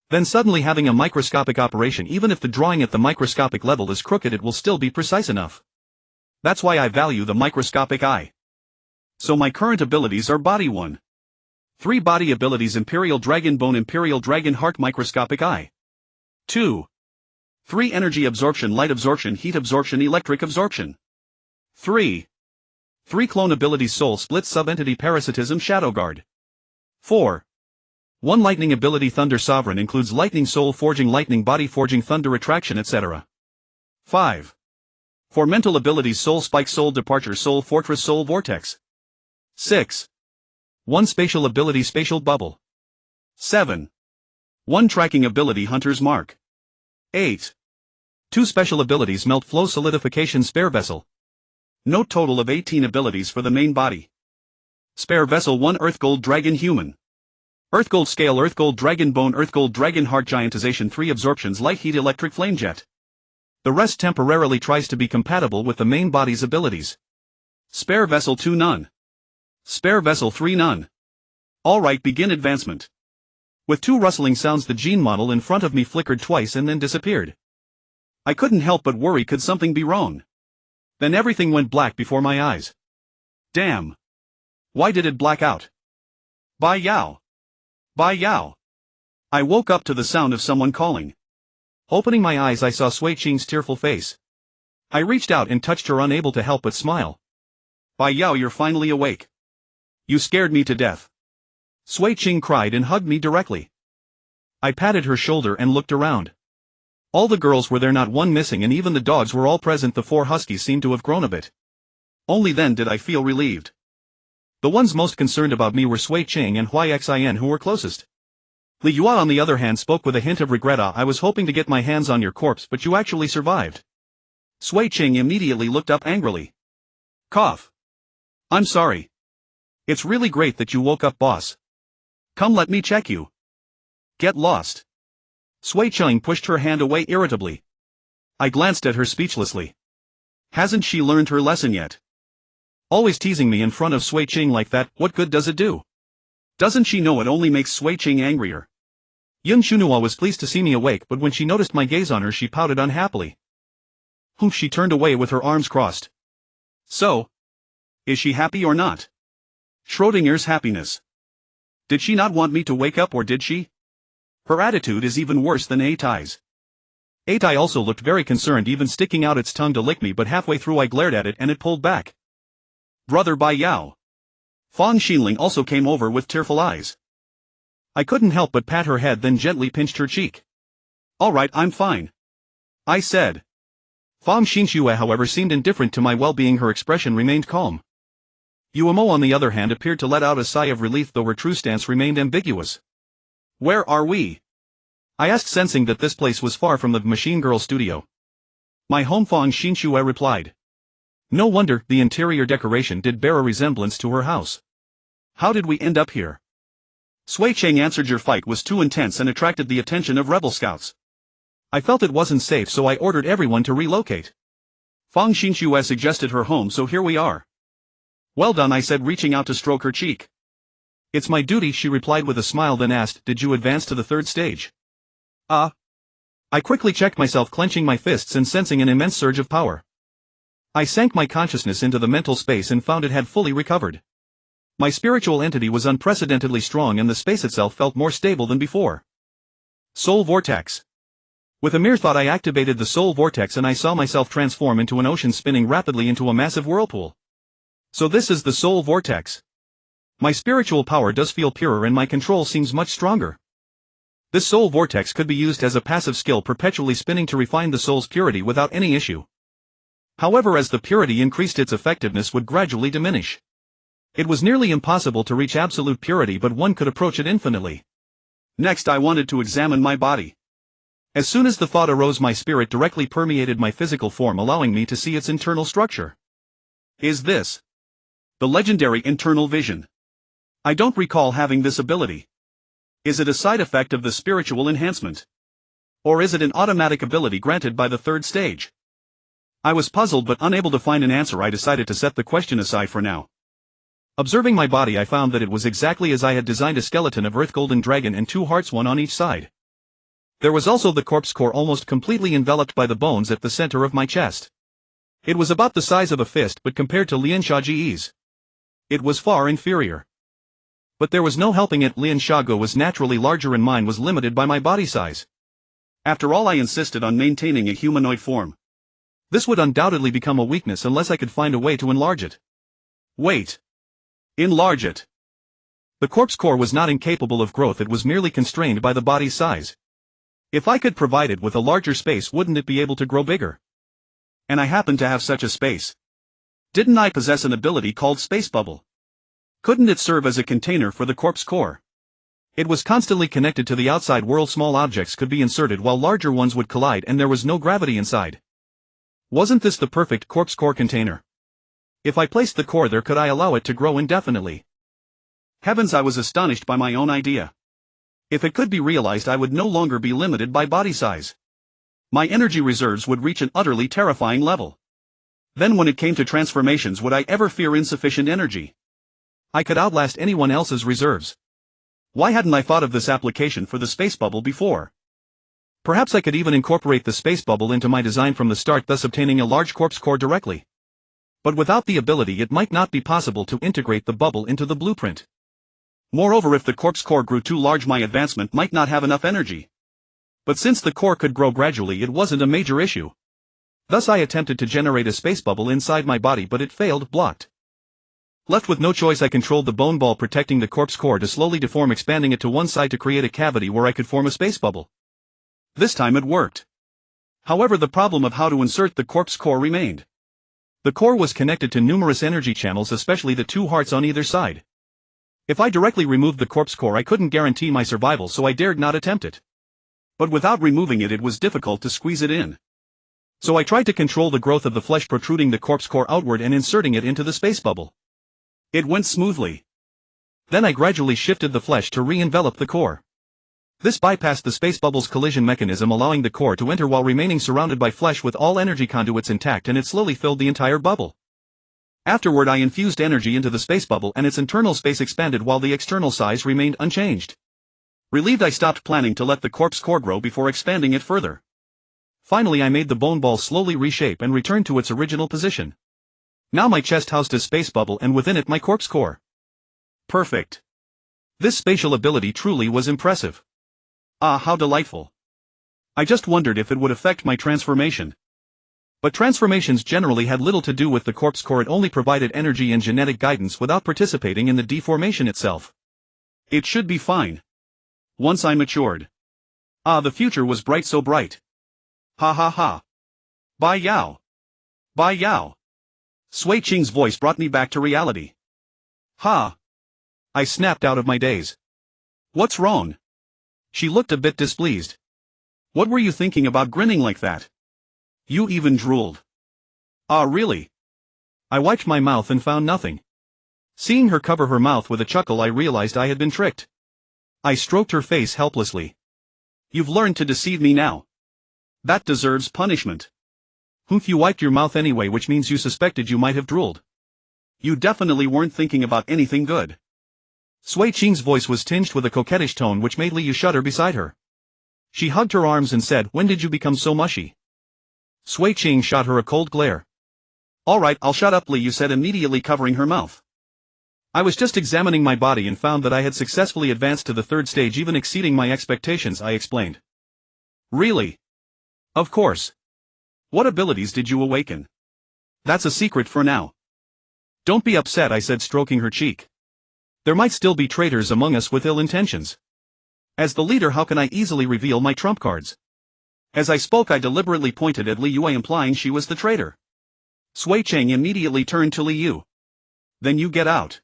Then suddenly having a microscopic operation, even if the drawing at the microscopic level is crooked, it will still be precise enough. That's why I value the microscopic eye. So my current abilities are Body 1. 3 body abilities: Imperial Dragon Bone, Imperial Dragon Heart, Microscopic Eye. 2. 3 Energy Absorption, Light Absorption, Heat Absorption, Electric Absorption. 3. 3 Clone abilities: Soul Split, Sub-Entity, Parasitism, Shadow Guard. 4. 1 Lightning ability: Thunder Sovereign, includes Lightning Soul Forging, Lightning Body Forging, Thunder Attraction, etc. 5. 4 Mental abilities: Soul Spike, Soul Departure, Soul Fortress, Soul Vortex. 6. 1 Spatial ability: Spatial Bubble. 7. 1 Tracking ability: Hunter's Mark. 8. 2 Special abilities: Melt Flow, Solidification, Spare Vessel. Note: total of 18 abilities for the main body. Spare Vessel: 1 Earth Gold Dragon Human. Earth Gold Scale, Earth Gold Dragon Bone, Earth Gold Dragon Heart, Giantization, 3 Absorptions: Light, Heat, Electric, Flame Jet. The rest temporarily tries to be compatible with the main body's abilities. Spare Vessel 2 None. Spare Vessel 3 None. Alright, begin advancement. With 2 rustling sounds, the gene model in front of me flickered twice and then disappeared. I couldn't help but worry, could something be wrong? Then everything went black before my eyes. Damn. Why did it black out? Bai Yao. Bai Yao. I woke up to the sound of someone calling. Opening my eyes, I saw Sui Qing's tearful face. I reached out and touched her, unable to help but smile. Bai Yao, you're finally awake. You scared me to death. Sui Qing cried and hugged me directly. I patted her shoulder and looked around. All the girls were there, not one missing, and even the dogs were all present. The 4 huskies seemed to have grown a bit. Only then did I feel relieved. The ones most concerned about me were Sui Qing and Xin, who were closest. Li Yua, on the other hand, spoke with a hint of regret. I was hoping to get my hands on your corpse, but you actually survived. Sui Qing immediately looked up angrily. Cough. I'm sorry. It's really great that you woke up, boss. Come, let me check you. Get lost. Sui Qing pushed her hand away irritably. I glanced at her speechlessly. Hasn't she learned her lesson yet? Always teasing me in front of Sui Qing like that, what good does it do? Doesn't she know it only makes Sui Qing angrier? Yun Shunhua was pleased to see me awake, but when she noticed my gaze on her, she pouted unhappily. She turned away with her arms crossed. So? Is she happy or not? Schrodinger's happiness. Did she not want me to wake up, or did she? Her attitude is even worse than Atai's. Atai also looked very concerned, even sticking out its tongue to lick me, but halfway through I glared at it and it pulled back. Brother Bai Yao. Fang Xinling also came over with tearful eyes. I couldn't help but pat her head, then gently pinched her cheek. Alright, I'm fine. I said. Fang Xinxue, however, seemed indifferent to my well-being. Her expression remained calm. Yuamo, on the other hand, appeared to let out a sigh of relief, though her true stance remained ambiguous. Where are we? I asked, sensing that this place was far from the Machine Girl studio. My home, Fang Xinxue replied. No wonder, the interior decoration did bear a resemblance to her house. How did we end up here? Sui Qing answered, your fight was too intense and attracted the attention of rebel scouts. I felt it wasn't safe, so I ordered everyone to relocate. Fang Xinxue suggested her home, so here we are. Well done, I said, reaching out to stroke her cheek. It's my duty, she replied with a smile, then asked, did you advance to the 3rd stage? I quickly checked myself, clenching my fists and sensing an immense surge of power. I sank my consciousness into the mental space and found it had fully recovered. My spiritual entity was unprecedentedly strong and the space itself felt more stable than before. Soul Vortex. With a mere thought I activated the Soul Vortex and I saw myself transform into an ocean, spinning rapidly into a massive whirlpool. So this is the Soul Vortex. My spiritual power does feel purer and my control seems much stronger. This Soul Vortex could be used as a passive skill, perpetually spinning to refine the soul's purity without any issue. However, as the purity increased, its effectiveness would gradually diminish. It was nearly impossible to reach absolute purity, but one could approach it infinitely. Next, I wanted to examine my body. As soon as the thought arose, my spirit directly permeated my physical form, allowing me to see its internal structure. Is this the legendary internal vision? I don't recall having this ability. Is it a side effect of the spiritual enhancement? Or is it an automatic ability granted by the third stage? I was puzzled but unable to find an answer. I decided to set the question aside for now. Observing my body, I found that it was exactly as I had designed: a skeleton of earth golden dragon and 2 hearts, one on each side. There was also the corpse core, almost completely enveloped by the bones at the center of my chest. It was about the size of a fist, but compared to Lian Shaji's, it was far inferior. But there was no helping it. Lian Shago was naturally larger and mine was limited by my body size. After all, I insisted on maintaining a humanoid form. This would undoubtedly become a weakness unless I could find a way to enlarge it. Wait. Enlarge it. The corpse core was not incapable of growth, it was merely constrained by the body's size. If I could provide it with a larger space, wouldn't it be able to grow bigger? And I happen to have such a space. Didn't I possess an ability called Space Bubble? Couldn't it serve as a container for the corpse core? It was constantly connected to the outside world. Small objects could be inserted while larger ones would collide, and there was no gravity inside. Wasn't this the perfect corpse core container? If I placed the core there, could I allow it to grow indefinitely? Heavens, I was astonished by my own idea. If it could be realized, I would no longer be limited by body size. My energy reserves would reach an utterly terrifying level. Then when it came to transformations, would I ever fear insufficient energy? I could outlast anyone else's reserves. Why hadn't I thought of this application for the space bubble before? Perhaps I could even incorporate the space bubble into my design from the start, thus obtaining a large corpse core directly. But without the ability, it might not be possible to integrate the bubble into the blueprint. Moreover, if the corpse core grew too large, my advancement might not have enough energy. But since the core could grow gradually, it wasn't a major issue. Thus I attempted to generate a space bubble inside my body, but it failed, blocked. Left with no choice, I controlled the bone ball protecting the corpse core to slowly deform, expanding it to one side to create a cavity where I could form a space bubble. This time it worked. However, the problem of how to insert the corpse core remained. The core was connected to numerous energy channels, especially the 2 hearts on either side. If I directly removed the corpse core, I couldn't guarantee my survival, so I dared not attempt it. But without removing it, it was difficult to squeeze it in. So I tried to control the growth of the flesh, protruding the corpse core outward and inserting it into the space bubble. It went smoothly. Then I gradually shifted the flesh to re-envelop the core. This bypassed the space bubble's collision mechanism, allowing the core to enter while remaining surrounded by flesh with all energy conduits intact, and it slowly filled the entire bubble. Afterward, I infused energy into the space bubble and its internal space expanded while the external size remained unchanged. Relieved, I stopped planning to let the corpse core grow before expanding it further. Finally, I made the bone ball slowly reshape and return to its original position. Now my chest housed a space bubble and within it my corpse core. Perfect. This spatial ability truly was impressive. Ah, how delightful. I just wondered if it would affect my transformation. But transformations generally had little to do with the corpse core, it only provided energy and genetic guidance without participating in the deformation itself. It should be fine. Once I matured. Ah, the future was bright, so bright. Ha ha ha. Bai Yao. Bai Yao. Sui Qing's voice brought me back to reality. Ha. I snapped out of my daze. What's wrong? She looked a bit displeased. What were you thinking about grinning like that? You even drooled. Ah, really? I wiped my mouth and found nothing. Seeing her cover her mouth with a chuckle, I realized I had been tricked. I stroked her face helplessly. You've learned to deceive me now. That deserves punishment. Humph, you wiped your mouth anyway, which means you suspected you might have drooled. You definitely weren't thinking about anything good. Sui Qing's voice was tinged with a coquettish tone which made Liu shudder beside her. She hugged her arms and said, "When did you become so mushy?" Sui Qing shot her a cold glare. "Alright, I'll shut up," Liu said, immediately covering her mouth. "I was just examining my body and found that I had successfully advanced to the 3rd stage, even exceeding my expectations," I explained. "Really?" "Of course. What abilities did you awaken?" "That's a secret for now." "Don't be upset," I said, stroking her cheek. "There might still be traitors among us with ill intentions. As the leader, how can I easily reveal my trump cards?" As I spoke, I deliberately pointed at Li Yue, implying she was the traitor. Sui Qing immediately turned to Li Yu. "Then you get out."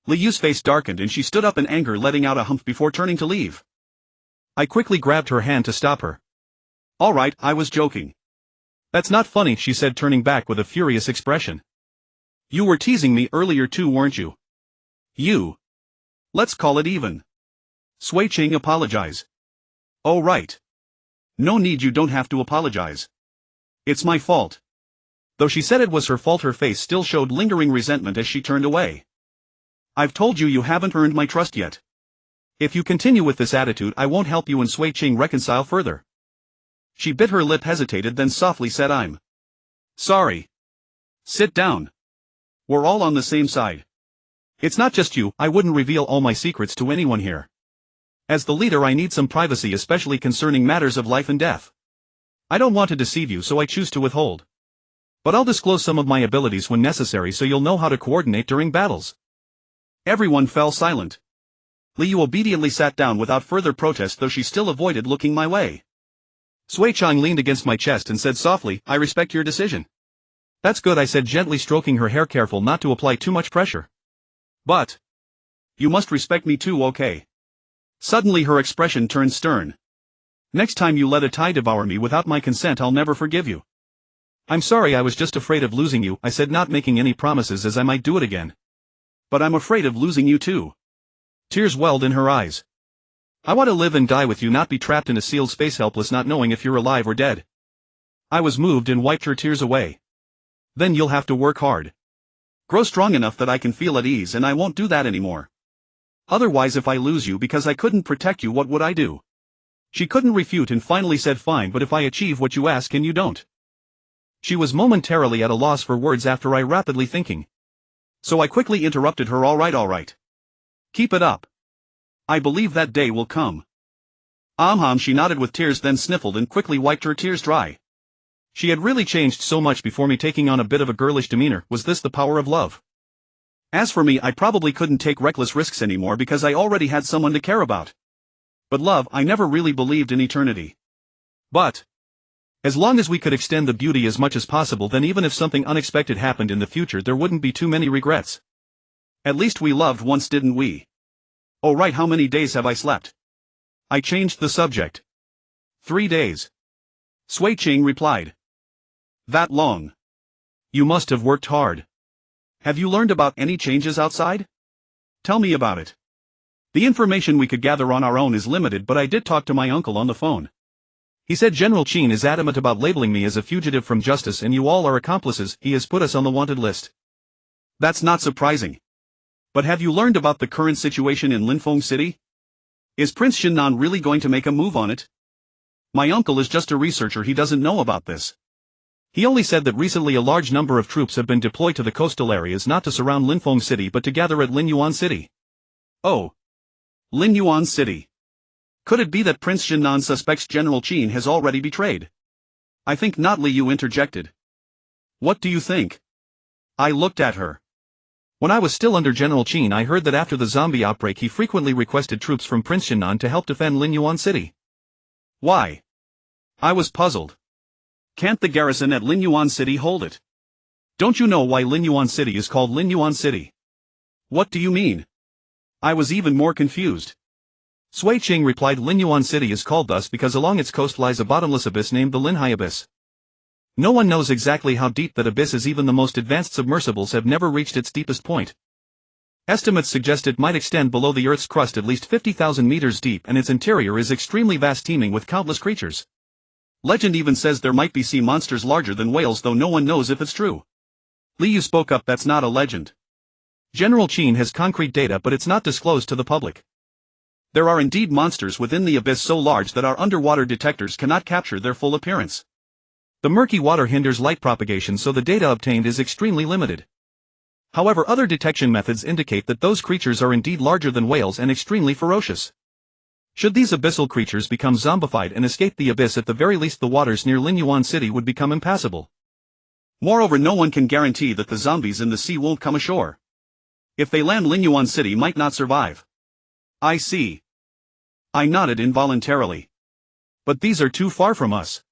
Li Yu's face darkened and she stood up in anger, letting out a humph before turning to leave. I quickly grabbed her hand to stop her. "Alright, I was joking." "That's not funny," she said, turning back with a furious expression. "You were teasing me earlier too, weren't you?" "You. Let's call it even." Sui Qing, apologize. "Oh right. No need, you don't have to apologize. It's my fault. Though she said it was her fault, her face still showed lingering resentment as she turned away. I've told you haven't earned my trust yet. If you continue with this attitude, I won't help you and Sui Ching reconcile further. She bit her lip, hesitated, then softly said, I'm sorry. Sit down. We're all on the same side. It's not just you, I wouldn't reveal all my secrets to anyone here. As the leader, I need some privacy, especially concerning matters of life and death. I don't want to deceive you, so I choose to withhold. But I'll disclose some of my abilities when necessary so you'll know how to coordinate during battles. Everyone fell silent. Liu obediently sat down without further protest, though she still avoided looking my way. Sui Chang leaned against my chest and said softly, I respect your decision. That's good, I said, gently stroking her hair, careful not to apply too much pressure. But you must respect me too, okay? Suddenly her expression turned stern. Next time you let a tie devour me without my consent, I'll never forgive you. I'm sorry, I was just afraid of losing you, I said, not making any promises as I might do it again. But I'm afraid of losing you too. Tears welled in her eyes. I want to live and die with you, not be trapped in a sealed space, helpless, not knowing if you're alive or dead. I was moved and wiped her tears away. Then you'll have to work hard. Grow strong enough that I can feel at ease, and I won't do that anymore. Otherwise, if I lose you because I couldn't protect you, what would I do? She couldn't refute and finally said, fine, but if I achieve what you ask and you don't? She was momentarily at a loss for words after I rapidly thinking. So I quickly interrupted her, all right. Keep it up. I believe that day will come. She nodded with tears, then sniffled and quickly wiped her tears dry. She had really changed so much before me, taking on a bit of a girlish demeanor. Was this the power of love? As for me, I probably couldn't take reckless risks anymore because I already had someone to care about. But love, I never really believed in eternity. But as long as we could extend the beauty as much as possible, then even if something unexpected happened in the future, there wouldn't be too many regrets. At least we loved once, didn't we? Oh right, how many days have I slept? I changed the subject. 3 days. Sui Ching replied. That long? You must have worked hard. Have you learned about any changes outside? Tell me about it. The information we could gather on our own is limited, but I did talk to my uncle on the phone. He said General Qin is adamant about labeling me as a fugitive from justice, and you all are accomplices. He has put us on the wanted list. That's not surprising. But have you learned about the current situation in Linfeng City? Is Prince Shinnan really going to make a move on it? My uncle is just a researcher, he doesn't know about this. He only said that recently a large number of troops have been deployed to the coastal areas, not to surround Linfeng City but to gather at Linyuan City. Oh. Linyuan City. Could it be that Prince Shinnan suspects General Qin has already betrayed? I think not, Liu interjected. What do you think? I looked at her. When I was still under General Qin, I heard that after the zombie outbreak he frequently requested troops from Prince Shinnan to help defend Linyuan City. Why? I was puzzled. Can't the garrison at Linyuan City hold it? Don't you know why Linyuan City is called Linyuan City? What do you mean? I was even more confused. Sui Ching replied, Linyuan City is called thus because along its coast lies a bottomless abyss named the Linhai Abyss. No one knows exactly how deep that abyss is, even the most advanced submersibles have never reached its deepest point. Estimates suggest it might extend below the Earth's crust at least 50,000 meters deep, and its interior is extremely vast, teeming with countless creatures. Legend even says there might be sea monsters larger than whales, though no one knows if it's true. Liu spoke up, that's not a legend. General Qin has concrete data, but it's not disclosed to the public. There are indeed monsters within the abyss so large that our underwater detectors cannot capture their full appearance. The murky water hinders light propagation, so the data obtained is extremely limited. However, other detection methods indicate that those creatures are indeed larger than whales and extremely ferocious. Should these abyssal creatures become zombified and escape the abyss, at the very least the waters near Linyuan City would become impassable. Moreover, no one can guarantee that the zombies in the sea won't come ashore. If they land, Linyuan City might not survive. I see. I nodded involuntarily. But these are too far from us.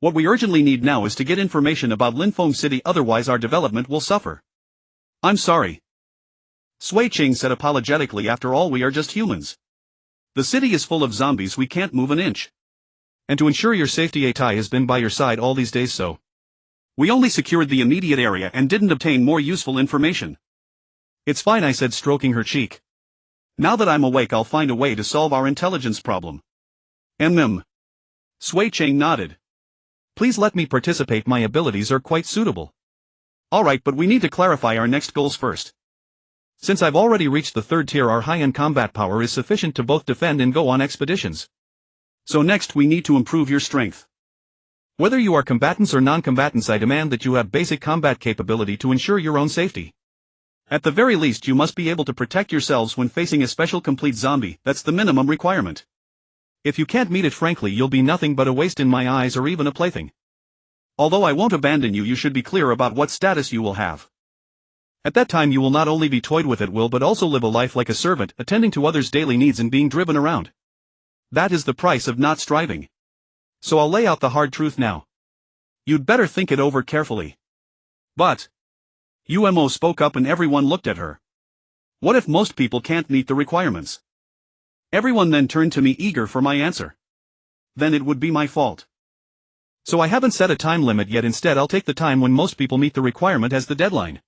What we urgently need now is to get information about Linfeng City, otherwise our development will suffer. I'm sorry. Sui Ching said apologetically, after all, we are just humans. The city is full of zombies, we can't move an inch. And to ensure your safety, Atai has been by your side all these days, so we only secured the immediate area and didn't obtain more useful information. It's fine, I said, stroking her cheek. Now that I'm awake, I'll find a way to solve our intelligence problem. Sui Cheng nodded. Please let me participate, my abilities are quite suitable. Alright, but we need to clarify our next goals first. Since I've already reached the 3rd tier, our high-end combat power is sufficient to both defend and go on expeditions. So next we need to improve your strength. Whether you are combatants or non-combatants, I demand that you have basic combat capability to ensure your own safety. At the very least, you must be able to protect yourselves when facing a special complete zombie. That's the minimum requirement. If you can't meet it, frankly, you'll be nothing but a waste in my eyes, or even a plaything. Although I won't abandon you, you should be clear about what status you will have. At that time you will not only be toyed with at will but also live a life like a servant, attending to others' daily needs and being driven around. That is the price of not striving. So I'll lay out the hard truth now. You'd better think it over carefully. But Umo spoke up and everyone looked at her. What if most people can't meet the requirements? Everyone then turned to me, eager for my answer. Then it would be my fault. So I haven't set a time limit yet. Instead, I'll take the time when most people meet the requirement as the deadline.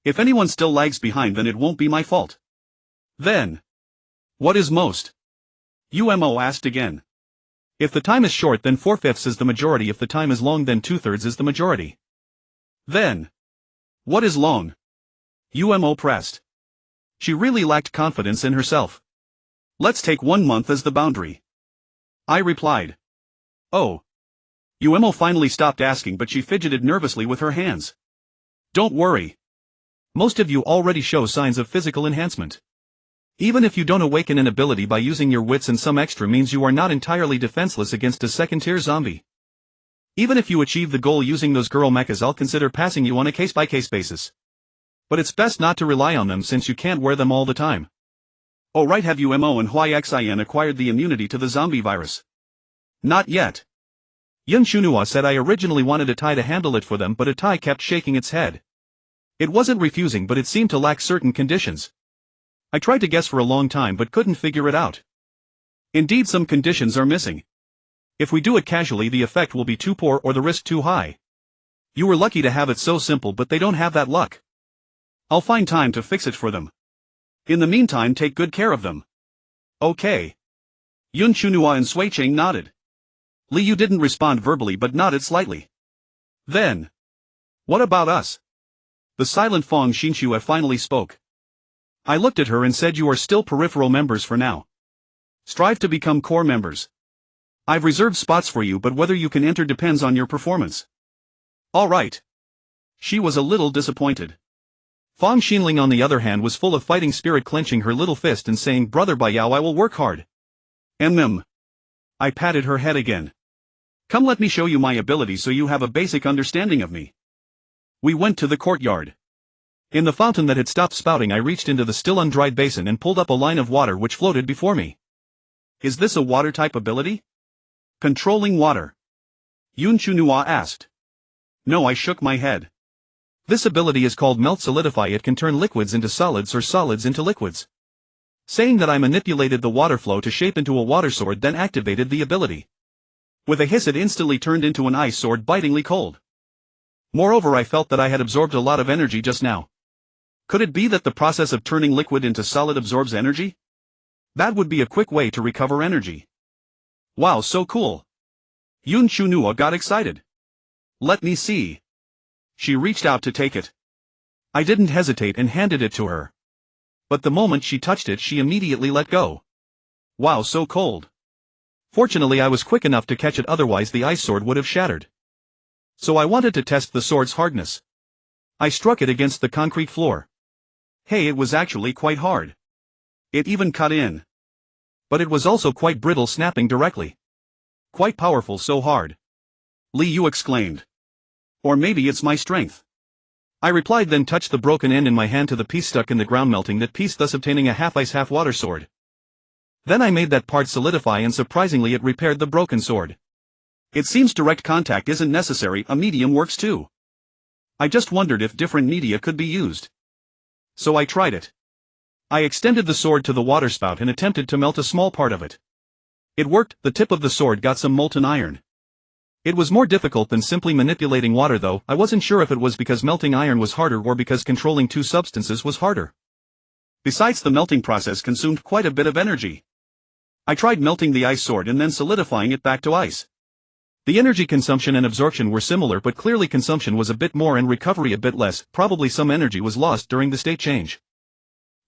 If anyone still lags behind, then it won't be my fault. Then, what is most? Umo asked again. If the time is short, then 4/5 is the majority. If the time is long, then 2/3 is the majority. Then, what is long? Umo pressed. She really lacked confidence in herself. Let's take 1 month as the boundary. I replied. Oh. Umo finally stopped asking, but she fidgeted nervously with her hands. Don't worry. Most of you already show signs of physical enhancement. Even if you don't awaken an ability by using your wits and some extra means, you are not entirely defenseless against a 2nd-tier zombie. Even if you achieve the goal using those girl mechas, I'll consider passing you on a case-by-case basis. But it's best not to rely on them since you can't wear them all the time. Oh right, have Umo and Huixin acquired the immunity to the zombie virus? Not yet. Yun Shunhua said. I originally wanted Atai to handle it for them, but Atai kept shaking its head. It wasn't refusing, but it seemed to lack certain conditions. I tried to guess for a long time but couldn't figure it out. Indeed, some conditions are missing. If we do it casually, the effect will be too poor or the risk too high. You were lucky to have it so simple, but they don't have that luck. I'll find time to fix it for them. In the meantime, take good care of them. Okay. Yun Shunhua and Sui Cheng nodded. Liu didn't respond verbally but nodded slightly. Then, what about us? The silent Fong Xinxue finally spoke. I looked at her and said, you are still peripheral members for now. Strive to become core members. I've reserved spots for you, but whether you can enter depends on your performance. All right. She was a little disappointed. Fong Xinling, on the other hand, was full of fighting spirit, clenching her little fist and saying, Brother Baiyao, I will work hard. I patted her head again. Come, let me show you my ability so you have a basic understanding of me. We went to the courtyard. In the fountain that had stopped spouting, I reached into the still undried basin and pulled up a line of water which floated before me. Is this a water-type ability? Controlling water? Yun Shunhua asked. No, I shook my head. This ability is called Melt Solidify. It can turn liquids into solids or solids into liquids. Saying that, I manipulated the water flow to shape into a water sword, then activated the ability. With a hiss, it instantly turned into an ice sword, bitingly cold. Moreover, I felt that I had absorbed a lot of energy just now. Could it be that the process of turning liquid into solid absorbs energy? That would be a quick way to recover energy. Wow, so cool. Yun Shunhua got excited. Let me see. She reached out to take it. I didn't hesitate and handed it to her. But the moment she touched it, she immediately let go. Wow, so cold. Fortunately, I was quick enough to catch it, otherwise the ice sword would have shattered. So I wanted to test the sword's hardness. I struck it against the concrete floor. Hey, it was actually quite hard. It even cut in. But it was also quite brittle, snapping directly. Quite powerful, so hard. Liu exclaimed. Or maybe it's my strength. I replied, then touched the broken end in my hand to the piece stuck in the ground, melting that piece, thus obtaining a half ice half water sword. Then I made that part solidify, and surprisingly it repaired the broken sword. It seems direct contact isn't necessary, a medium works too. I just wondered if different media could be used. So I tried it. I extended the sword to the water spout and attempted to melt a small part of it. It worked. The tip of the sword got some molten iron. It was more difficult than simply manipulating water, though. I wasn't sure if it was because melting iron was harder or because controlling two substances was harder. Besides, the melting process consumed quite a bit of energy. I tried melting the ice sword and then solidifying it back to ice. The energy consumption and absorption were similar, but clearly consumption was a bit more and recovery a bit less. Probably some energy was lost during the state change.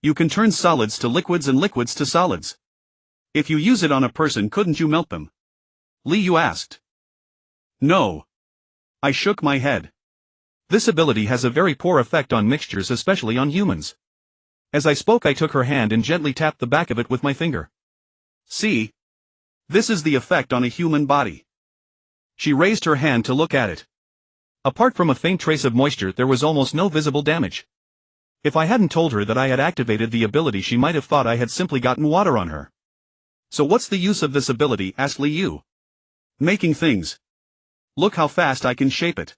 You can turn solids to liquids and liquids to solids. If you use it on a person, couldn't you melt them? Liu asked. No. I shook my head. This ability has a very poor effect on mixtures, especially on humans. As I spoke, I took her hand and gently tapped the back of it with my finger. See? This is the effect on a human body. She raised her hand to look at it. Apart from a faint trace of moisture, there was almost no visible damage. If I hadn't told her that I had activated the ability, she might have thought I had simply gotten water on her. So what's the use of this ability? Asked Liu. Making things. Look how fast I can shape it.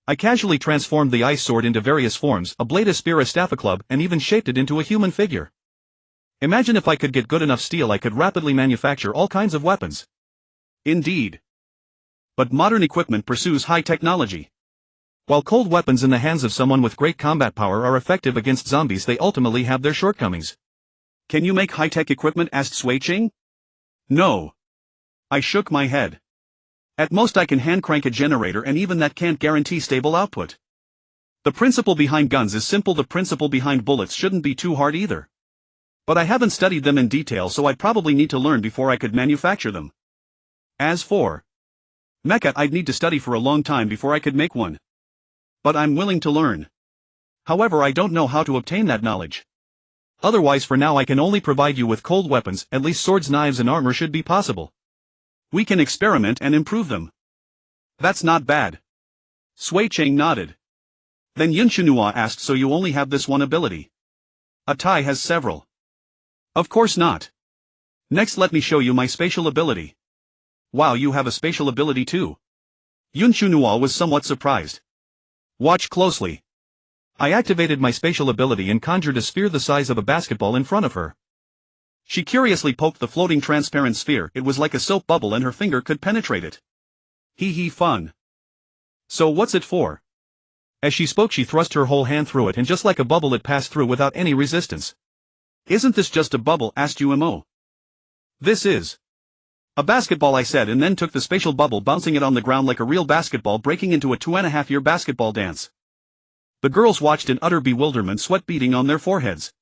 I casually transformed the ice sword into various forms, a blade, a spear, a staff, a club, and even shaped it into a human figure. Imagine if I could get good enough steel, I could rapidly manufacture all kinds of weapons. Indeed. But modern equipment pursues high technology. While cold weapons in the hands of someone with great combat power are effective against zombies, they ultimately have their shortcomings. Can you make high-tech equipment? Asked Sui-Ching. No. I shook my head. At most I can hand crank a generator, and even that can't guarantee stable output. The principle behind guns is simple, the principle behind bullets shouldn't be too hard either. But I haven't studied them in detail, so I'd probably need to learn before I could manufacture them. As for Mecha, I'd need to study for a long time before I could make one. But I'm willing to learn. However, I don't know how to obtain that knowledge. Otherwise, for now I can only provide you with cold weapons. At least swords, knives and armor should be possible. We can experiment and improve them. That's not bad. Sui-Ching nodded. Then Yunshinua asked, so you only have this one ability? A Tai has several. Of course not. Next, let me show you my spatial ability. Wow, you have a spatial ability too. Yunshinua was somewhat surprised. Watch closely. I activated my spatial ability and conjured a sphere the size of a basketball in front of her. She curiously poked the floating transparent sphere. It was like a soap bubble and her finger could penetrate it. Hee hee, fun. So what's it for? As she spoke, she thrust her whole hand through it, and just like a bubble it passed through without any resistance. Isn't this just a bubble? Asked Umo. This is a basketball, I said, and then took the spatial bubble, bouncing it on the ground like a real basketball, breaking into a 2.5-year basketball dance. The girls watched in utter bewilderment, sweat beading on their foreheads.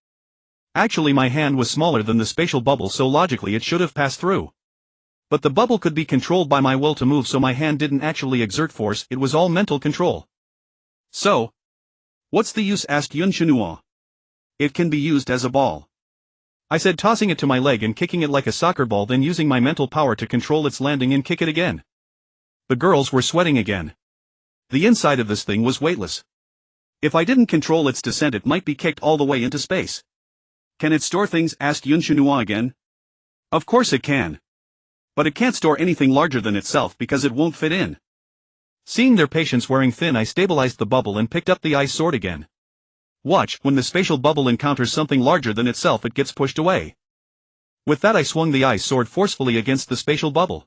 Actually, my hand was smaller than the spatial bubble, so logically it should have passed through. But the bubble could be controlled by my will to move, so my hand didn't actually exert force, it was all mental control. So, what's the use? Asked Yunshinua. It can be used as a ball, I said, tossing it to my leg and kicking it like a soccer ball, then using my mental power to control its landing and kick it again. The girls were sweating again. The inside of this thing was weightless. If I didn't control its descent, it might be kicked all the way into space. Can it store things? Asked Yunshinua again. Of course it can. But it can't store anything larger than itself because it won't fit in. Seeing their patience wearing thin, I stabilized the bubble and picked up the ice sword again. Watch, when the spatial bubble encounters something larger than itself, it gets pushed away. With that, I swung the ice sword forcefully against the spatial bubble.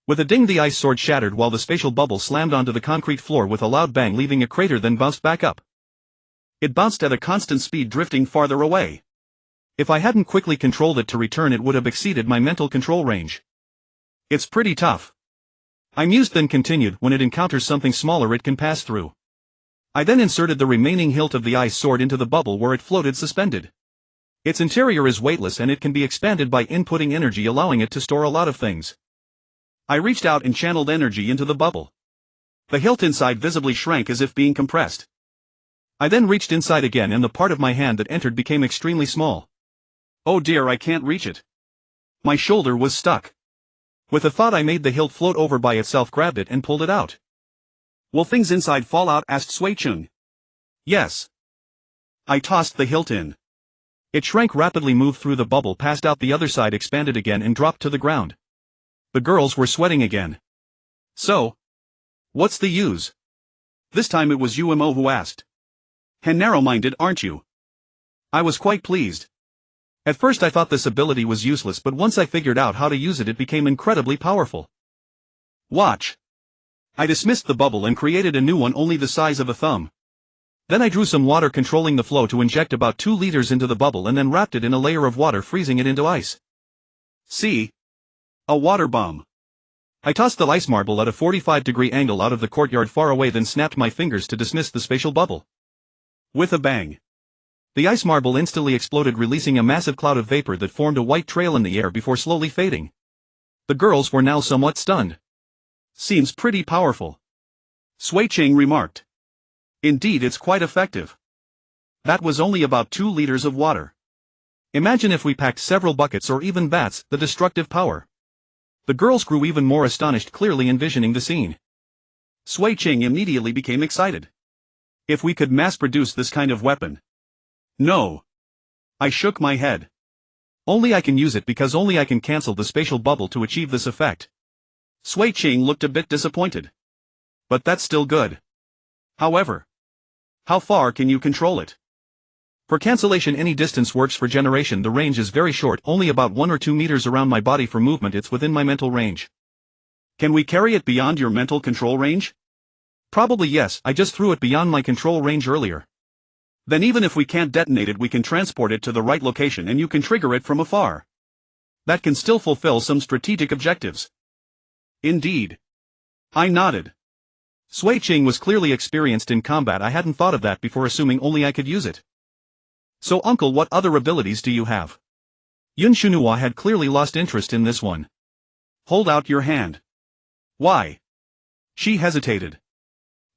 With a ding, the ice sword shattered while the spatial bubble slammed onto the concrete floor with a loud bang, leaving a crater, then bounced back up. It bounced at a constant speed, drifting farther away. If I hadn't quickly controlled it to return, it would have exceeded my mental control range. It's pretty tough, I mused, then continued, when it encounters something smaller it can pass through. I then inserted the remaining hilt of the ice sword into the bubble where it floated suspended. Its interior is weightless and it can be expanded by inputting energy, allowing it to store a lot of things. I reached out and channeled energy into the bubble. The hilt inside visibly shrank as if being compressed. I then reached inside again and the part of my hand that entered became extremely small. Oh dear, I can't reach it. My shoulder was stuck. With a thought, I made the hilt float over by itself, grabbed it and pulled it out. Will things inside fall out? Asked Sui-Ching. Yes. I tossed the hilt in. It shrank rapidly, moved through the bubble, passed out the other side, expanded again and dropped to the ground. The girls were sweating again. So, what's the use? This time it was Umo who asked. And narrow-minded, aren't you? I was quite pleased. At first I thought this ability was useless, but once I figured out how to use it, it became incredibly powerful. Watch. I dismissed the bubble and created a new one only the size of a thumb. Then I drew some water, controlling the flow to inject about 2 liters into the bubble and then wrapped it in a layer of water, freezing it into ice. See? A water bomb. I tossed the ice marble at a 45-degree angle out of the courtyard far away, then snapped my fingers to dismiss the spatial bubble. With a bang. The ice marble instantly exploded, releasing a massive cloud of vapor that formed a white trail in the air before slowly fading. The girls were now somewhat stunned. Seems pretty powerful. Sui Ching remarked. Indeed, it's quite effective. That was only about 2 liters of water. Imagine if we packed several buckets or even bats, the destructive power. The girls grew even more astonished, clearly envisioning the scene. Sui Ching immediately became excited. If we could mass-produce this kind of weapon. No. I shook my head. Only I can use it because only I can cancel the spatial bubble to achieve this effect. Sui Ching looked a bit disappointed. But that's still good. However, how far can you control it? For cancellation, any distance works. For generation, the range is very short, only about 1 or 2 meters around my body. For movement, it's within my mental range. Can we carry it beyond your mental control range? Probably yes, I just threw it beyond my control range earlier. Then even if we can't detonate it, we can transport it to the right location and you can trigger it from afar. That can still fulfill some strategic objectives. Indeed. I nodded. Sui Ching was clearly experienced in combat. I hadn't thought of that before, assuming only I could use it. So uncle, what other abilities do you have? Yun Shunhua had clearly lost interest in this one. Hold out your hand. Why? She hesitated.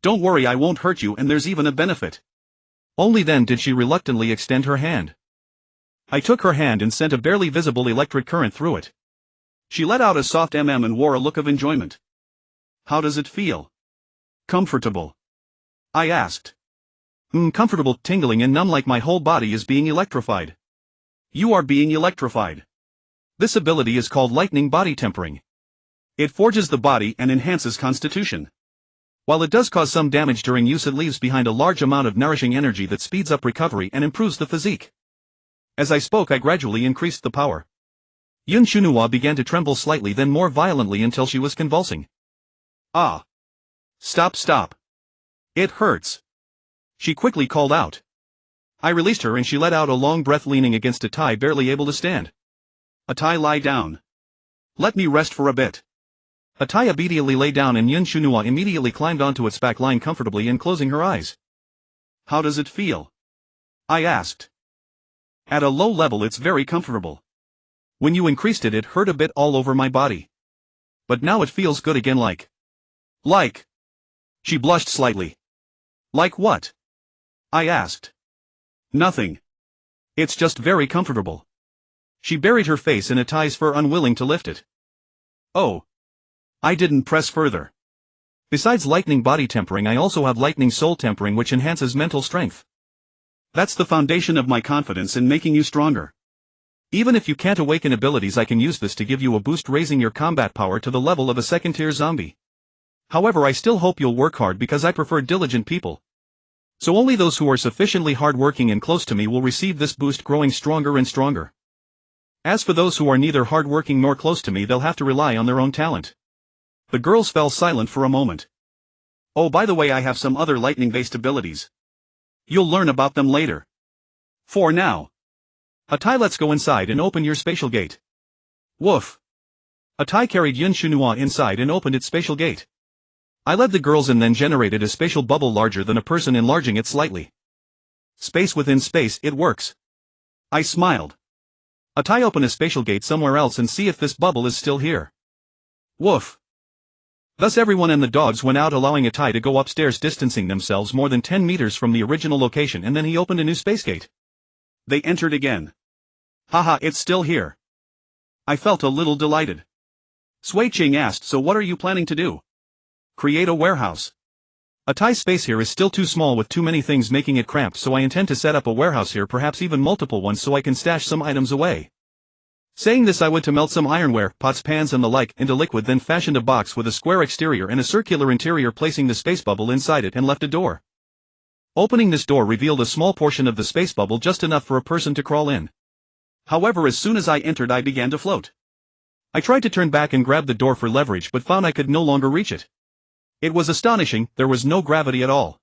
Don't worry, I won't hurt you, and there's even a benefit. Only then did she reluctantly extend her hand. I took her hand and sent a barely visible electric current through it. She let out a soft and wore a look of enjoyment. How does it feel? Comfortable? I asked. Comfortable, tingling and numb, like my whole body is being electrified. You are being electrified. This ability is called lightning body tempering. It forges the body and enhances constitution. While it does cause some damage during use, it leaves behind a large amount of nourishing energy that speeds up recovery and improves the physique. As I spoke, I gradually increased the power. Yun Shunhua began to tremble slightly, then more violently, until she was convulsing. Ah! Stop. It hurts. She quickly called out. I released her and she let out a long breath, leaning against a tie, barely able to stand. Atai, lie down. Let me rest for a bit. Atai obediently lay down and Yun Shunhua immediately climbed onto its back, lying comfortably and closing her eyes. How does it feel? I asked. At a low level it's very comfortable. When you increased it, it hurt a bit all over my body. But now it feels good again, like. She blushed slightly. Like what? I asked. Nothing. It's just very comfortable. She buried her face in Atai's fur, unwilling to lift it. Oh. I didn't press further. Besides lightning body tempering, I also have lightning soul tempering, which enhances mental strength. That's the foundation of my confidence in making you stronger. Even if you can't awaken abilities, I can use this to give you a boost, raising your combat power to the level of a second-tier zombie. However, I still hope you'll work hard because I prefer diligent people. So only those who are sufficiently hardworking and close to me will receive this boost, growing stronger and stronger. As for those who are neither hardworking nor close to me, they'll have to rely on their own talent. The girls fell silent for a moment. Oh, by the way, I have some other lightning-based abilities. You'll learn about them later. For now. Atai, let's go inside and open your spatial gate. Woof. Atai carried Yun Shunhua inside and opened its spatial gate. I led the girls and then generated a spatial bubble larger than a person, enlarging it slightly. Space within space, it works. I smiled. Atai, open a spatial gate somewhere else and see if this bubble is still here. Woof. Thus everyone and the dogs went out, allowing Atai to go upstairs, distancing themselves more than 10 meters from the original location, and then he opened a new space gate. They entered again. Haha, it's still here. I felt a little delighted. Sui Ching asked, so what are you planning to do? Create a warehouse. Atai's space here is still too small, with too many things making it cramped, so I intend to set up a warehouse here, perhaps even multiple ones, so I can stash some items away. Saying this, I went to melt some ironware, pots, pans and the like, into liquid, then fashioned a box with a square exterior and a circular interior, placing the space bubble inside it, and left a door. Opening this door revealed a small portion of the space bubble, just enough for a person to crawl in. However, as soon as I entered, I began to float. I tried to turn back and grab the door for leverage, but found I could no longer reach it. It was astonishing, there was no gravity at all.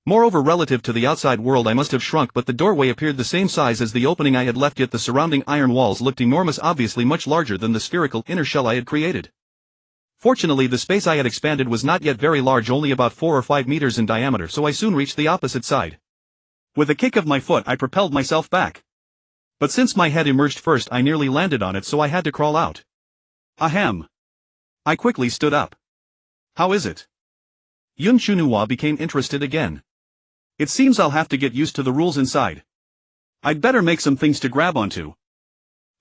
Moreover, relative to the outside world, I must have shrunk, but the doorway appeared the same size as the opening I had left, yet the surrounding iron walls looked enormous, obviously much larger than the spherical inner shell I had created. Fortunately, the space I had expanded was not yet very large, only about 4 or 5 meters in diameter, so I soon reached the opposite side. With a kick of my foot I propelled myself back. But since my head emerged first I nearly landed on it, so I had to crawl out. Ahem. I quickly stood up. How is it? Yun Chunhua became interested again. It seems I'll have to get used to the rules inside. I'd better make some things to grab onto.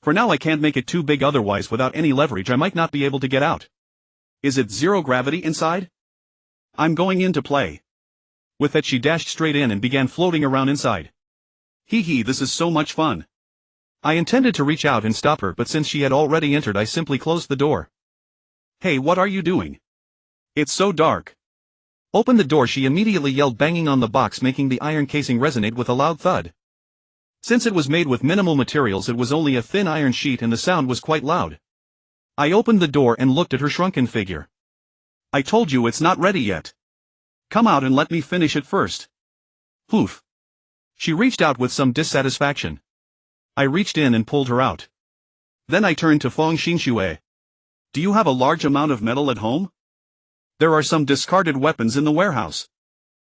For now I can't make it too big, otherwise without any leverage I might not be able to get out. Is it zero gravity inside? I'm going in to play. With that she dashed straight in and began floating around inside. Hee, this is so much fun. I intended to reach out and stop her, but since she had already entered I simply closed the door. Hey, what are you doing? It's so dark. Open the door, she immediately yelled, banging on the box, making the iron casing resonate with a loud thud. Since it was made with minimal materials, it was only a thin iron sheet and the sound was quite loud. I opened the door and looked at her shrunken figure. I told you it's not ready yet. Come out and let me finish it first. Poof. She reached out with some dissatisfaction. I reached in and pulled her out. Then I turned to Feng Xinxue. Do you have a large amount of metal at home? There are some discarded weapons in the warehouse.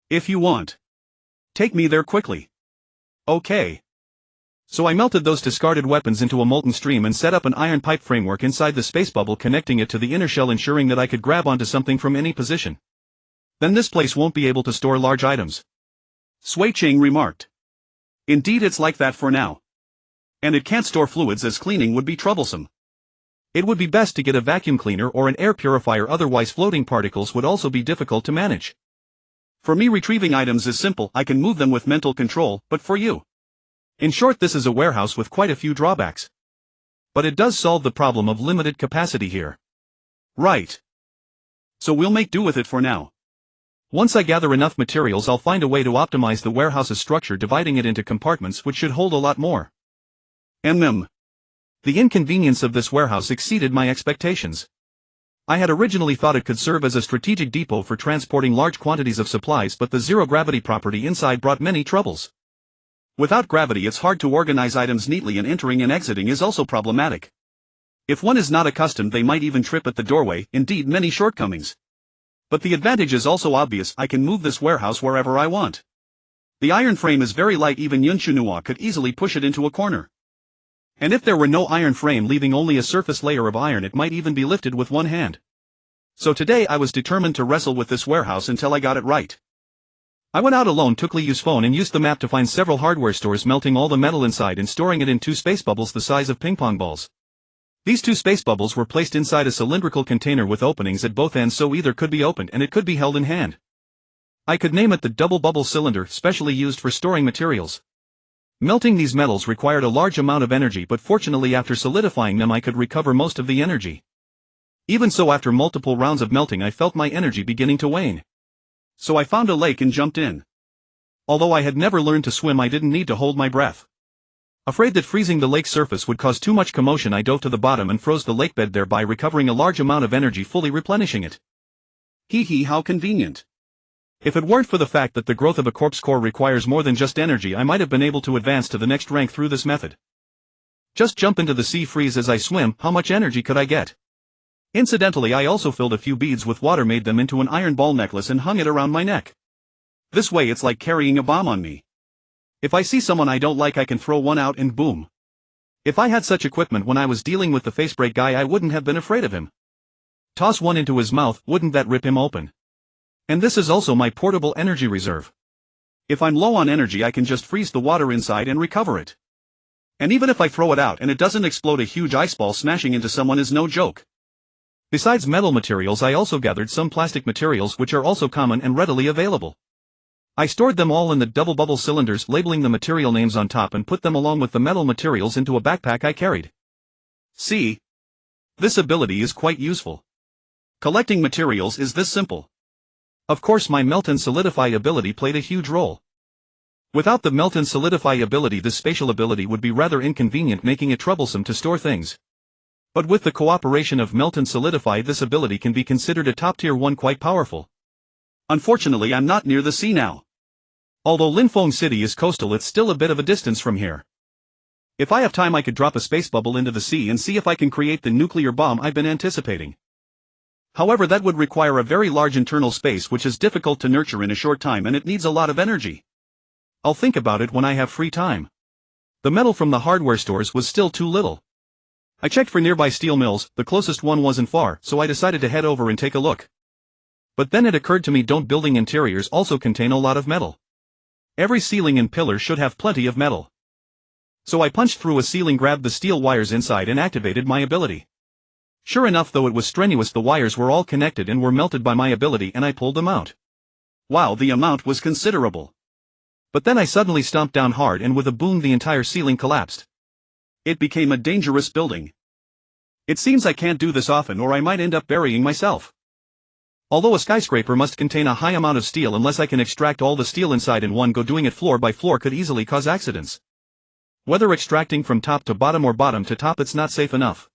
If you want, take me there quickly. Okay. So I melted those discarded weapons into a molten stream and set up an iron pipe framework inside the space bubble, connecting it to the inner shell, ensuring that I could grab onto something from any position. Then this place won't be able to store large items. Sui Ching remarked. Indeed, it's like that for now. And it can't store fluids, as cleaning would be troublesome. It would be best to get a vacuum cleaner or an air purifier, otherwise floating particles would also be difficult to manage. For me, retrieving items is simple, I can move them with mental control, but for you. In short, this is a warehouse with quite a few drawbacks. But it does solve the problem of limited capacity here. Right. So we'll make do with it for now. Once I gather enough materials, I'll find a way to optimize the warehouse's structure, dividing it into compartments which should hold a lot more. The inconvenience of this warehouse exceeded my expectations. I had originally thought it could serve as a strategic depot for transporting large quantities of supplies, but the zero-gravity property inside brought many troubles. Without gravity, it's hard to organize items neatly, and entering and exiting is also problematic. If one is not accustomed, they might even trip at the doorway, indeed many shortcomings. But the advantage is also obvious, I can move this warehouse wherever I want. The iron frame is very light, even Yun Chunhua could easily push it into a corner. And if there were no iron frame, leaving only a surface layer of iron, it might even be lifted with one hand. So today I was determined to wrestle with this warehouse until I got it right. I went out alone, took Liu's phone and used the map to find several hardware stores, melting all the metal inside and storing it in 2 space bubbles the size of ping pong balls. These 2 space bubbles were placed inside a cylindrical container with openings at both ends, so either could be opened and it could be held in hand. I could name it the double bubble cylinder, specially used for storing materials. Melting these metals required a large amount of energy, but fortunately after solidifying them I could recover most of the energy. Even so, after multiple rounds of melting I felt my energy beginning to wane. So I found a lake and jumped in. Although I had never learned to swim, I didn't need to hold my breath. Afraid that freezing the lake surface would cause too much commotion, I dove to the bottom and froze the lakebed, thereby recovering a large amount of energy, fully replenishing it. How convenient. If it weren't for the fact that the growth of a corpse core requires more than just energy, I might have been able to advance to the next rank through this method. Just jump into the sea, freeze as I swim, how much energy could I get? Incidentally, I also filled a few beads with water, made them into an iron ball necklace and hung it around my neck. This way it's like carrying a bomb on me. If I see someone I don't like, I can throw one out and boom. If I had such equipment when I was dealing with the facebreak guy, I wouldn't have been afraid of him. Toss one into his mouth, wouldn't that rip him open? And this is also my portable energy reserve. If I'm low on energy, I can just freeze the water inside and recover it. And even if I throw it out and it doesn't explode, a huge ice ball smashing into someone is no joke. Besides metal materials, I also gathered some plastic materials which are also common and readily available. I stored them all in the double bubble cylinders, labeling the material names on top, and put them along with the metal materials into a backpack I carried. See? This ability is quite useful. Collecting materials is this simple. Of course, my melt and solidify ability played a huge role. Without the melt and solidify ability, this spatial ability would be rather inconvenient, making it troublesome to store things. But with the cooperation of melt and solidify, this ability can be considered a top tier one, quite powerful. Unfortunately, I'm not near the sea now. Although Linfeng City is coastal, it's still a bit of a distance from here. If I have time, I could drop a space bubble into the sea and see if I can create the nuclear bomb I've been anticipating. However, that would require a very large internal space which is difficult to nurture in a short time, and it needs a lot of energy. I'll think about it when I have free time. The metal from the hardware stores was still too little. I checked for nearby steel mills, the closest one wasn't far, so I decided to head over and take a look. But then it occurred to me, don't building interiors also contain a lot of metal? Every ceiling and pillar should have plenty of metal. So I punched through a ceiling, grabbed the steel wires inside and activated my ability. Sure enough, though it was strenuous, the wires were all connected and were melted by my ability, and I pulled them out. Wow, the amount was considerable. But then I suddenly stomped down hard, and with a boom the entire ceiling collapsed. It became a dangerous building. It seems I can't do this often, or I might end up burying myself. Although a skyscraper must contain a high amount of steel, unless I can extract all the steel inside in one go, doing it floor by floor could easily cause accidents. Whether extracting from top to bottom or bottom to top, it's not safe enough.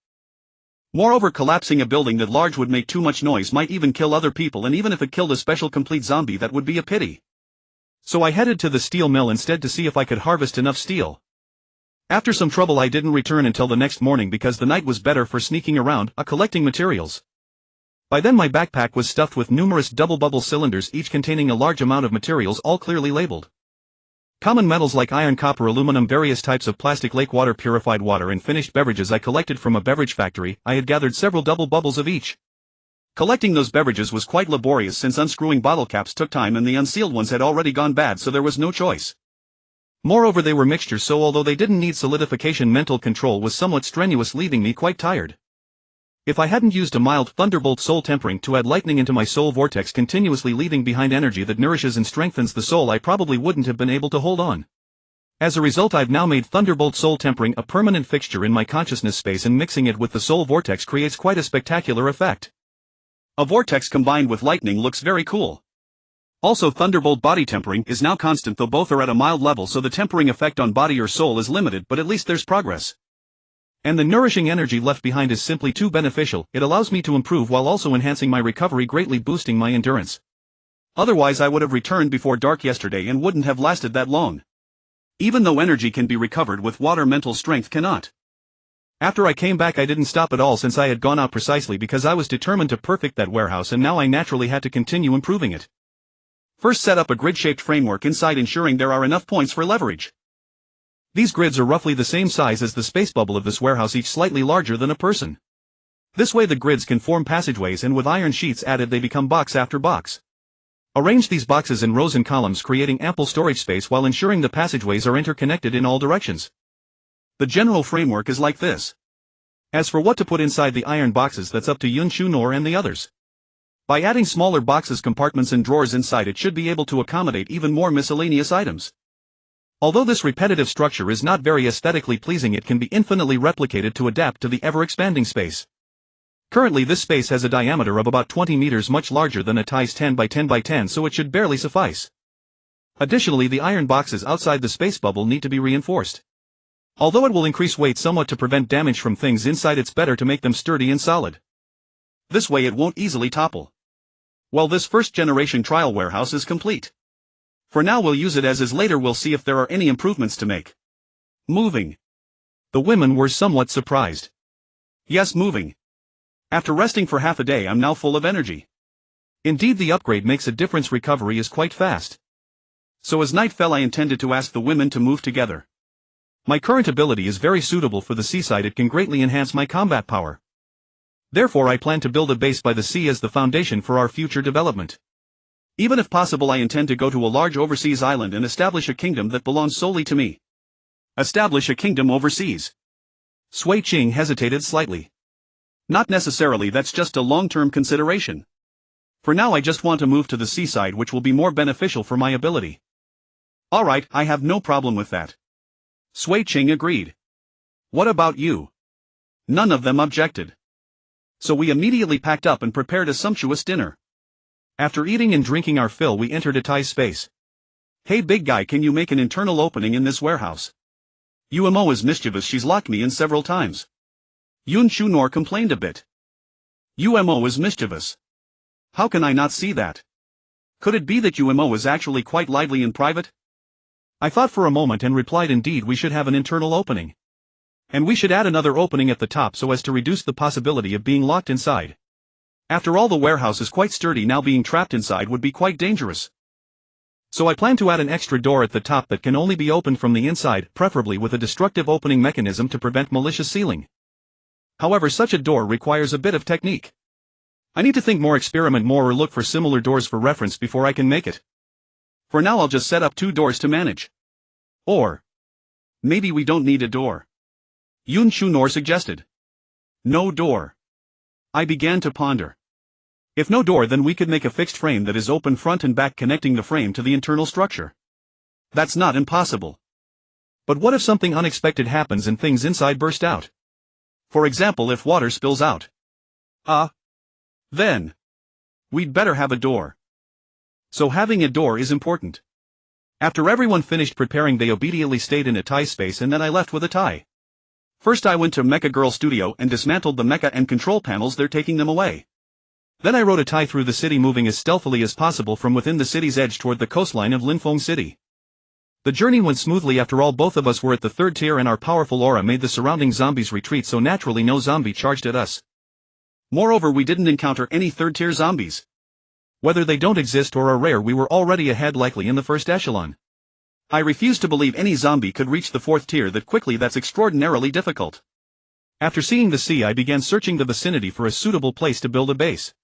Moreover, collapsing a building that large would make too much noise, might even kill other people, and even if it killed a special complete zombie, that would be a pity. So I headed to the steel mill instead to see if I could harvest enough steel. After some trouble I didn't return until the next morning because the night was better for sneaking around, collecting materials. By then my backpack was stuffed with numerous double bubble cylinders, each containing a large amount of materials, all clearly labeled. Common metals like iron, copper, aluminum, various types of plastic, lake water, purified water, and finished beverages I collected from a beverage factory. I had gathered several double bubbles of each. Collecting those beverages was quite laborious since unscrewing bottle caps took time and the unsealed ones had already gone bad, so there was no choice. Moreover, they were mixtures, so although they didn't need solidification, mental control was somewhat strenuous, leaving me quite tired. If I hadn't used a mild thunderbolt soul tempering to add lightning into my soul vortex, continuously leaving behind energy that nourishes and strengthens the soul, I probably wouldn't have been able to hold on. As a result, I've now made thunderbolt soul tempering a permanent fixture in my consciousness space, and mixing it with the soul vortex creates quite a spectacular effect. A vortex combined with lightning looks very cool. Also, thunderbolt body tempering is now constant, though both are at a mild level, so the tempering effect on body or soul is limited, but at least there's progress. And the nourishing energy left behind is simply too beneficial. It allows me to improve while also enhancing my recovery, greatly boosting my endurance. Otherwise I would have returned before dark yesterday and wouldn't have lasted that long. Even though energy can be recovered with water, mental strength cannot. After I came back I didn't stop at all, since I had gone out precisely because I was determined to perfect that warehouse, and now I naturally had to continue improving it. First, set up a grid-shaped framework inside, ensuring there are enough points for leverage. These grids are roughly the same size as the space bubble of this warehouse, each slightly larger than a person. This way the grids can form passageways, and with iron sheets added they become box after box. Arrange these boxes in rows and columns, creating ample storage space while ensuring the passageways are interconnected in all directions. The general framework is like this. As for what to put inside the iron boxes, that's up to Yun Shu Nor and the others. By adding smaller boxes, compartments and drawers inside, it should be able to accommodate even more miscellaneous items. Although this repetitive structure is not very aesthetically pleasing, it can be infinitely replicated to adapt to the ever-expanding space. Currently this space has a diameter of about 20 meters, much larger than a TIE's 10 by 10 by 10, so it should barely suffice. Additionally, the iron boxes outside the space bubble need to be reinforced. Although it will increase weight somewhat to prevent damage from things inside, it's better to make them sturdy and solid. This way it won't easily topple. Well, this first generation trial warehouse is complete. For now we'll use it as is, later we'll see if there are any improvements to make. Moving. The women were somewhat surprised. Yes, moving. After resting for half a day I'm now full of energy. Indeed, the upgrade makes a difference, recovery is quite fast. So as night fell I intended to ask the women to move together. My current ability is very suitable for the seaside, it can greatly enhance my combat power. Therefore I plan to build a base by the sea as the foundation for our future development. Even if possible I intend to go to a large overseas island and establish a kingdom that belongs solely to me. Establish a kingdom overseas. Sui Ching hesitated slightly. Not necessarily, that's just a long-term consideration. For now I just want to move to the seaside, which will be more beneficial for my ability. Alright, I have no problem with that. Sui Ching agreed. What about you? None of them objected. So we immediately packed up and prepared a sumptuous dinner. After eating and drinking our fill we entered Atai's space. Hey big guy, can you make an internal opening in this warehouse? UMO is mischievous, she's locked me in several times. Yun Shu Nor complained a bit. UMO is mischievous. How can I not see that? Could it be that UMO is actually quite lively in private? I thought for a moment and replied, indeed we should have an internal opening. And we should add another opening at the top so as to reduce the possibility of being locked inside. After all, the warehouse is quite sturdy now, being trapped inside would be quite dangerous. So I plan to add an extra door at the top that can only be opened from the inside, preferably with a destructive opening mechanism to prevent malicious sealing. However, such a door requires a bit of technique. I need to think more, experiment more, or look for similar doors for reference before I can make it. For now I'll just set up 2 doors to manage. Or maybe we don't need a door. Yoon Chunor suggested. No door. I began to ponder. If no door, then we could make a fixed frame that is open front and back, connecting the frame to the internal structure. That's not impossible. But what if something unexpected happens and things inside burst out? For example, if water spills out. Then we'd better have a door. So having a door is important. After everyone finished preparing, they obediently stayed in a tie space, and then I left with a tie. First I went to Mecha Girl Studio and dismantled the mecha and control panels. They're taking them away. Then I rode a tie through the city, moving as stealthily as possible from within the city's edge toward the coastline of Linfeng City. The journey went smoothly. After all, both of us were at the 3rd tier and our powerful aura made the surrounding zombies retreat, so naturally no zombie charged at us. Moreover, we didn't encounter any 3rd tier zombies. Whether they don't exist or are rare, we were already ahead, likely in the first echelon. I refuse to believe any zombie could reach the 4th tier that quickly. That's extraordinarily difficult. After seeing the sea, I began searching the vicinity for a suitable place to build a base.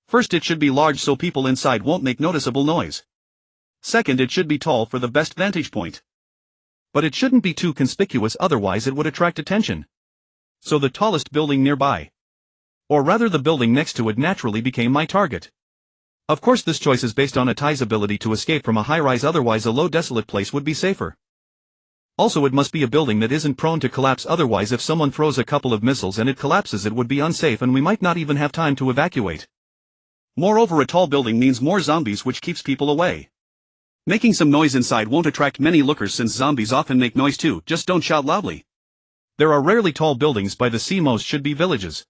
First, it should be large so people inside won't make noticeable noise. Second, it should be tall for the best vantage point. But it shouldn't be too conspicuous, otherwise it would attract attention. So the tallest building nearby, or rather the building next to it, naturally became my target. Of course, this choice is based on a tie's ability to escape from a high-rise, otherwise a low desolate place would be safer. Also, it must be a building that isn't prone to collapse, otherwise if someone throws a couple of missiles and it collapses, it would be unsafe and we might not even have time to evacuate. Moreover, a tall building means more zombies, which keeps people away. Making some noise inside won't attract many lookers, since zombies often make noise too, just don't shout loudly. There are rarely tall buildings by the sea, most should be villages.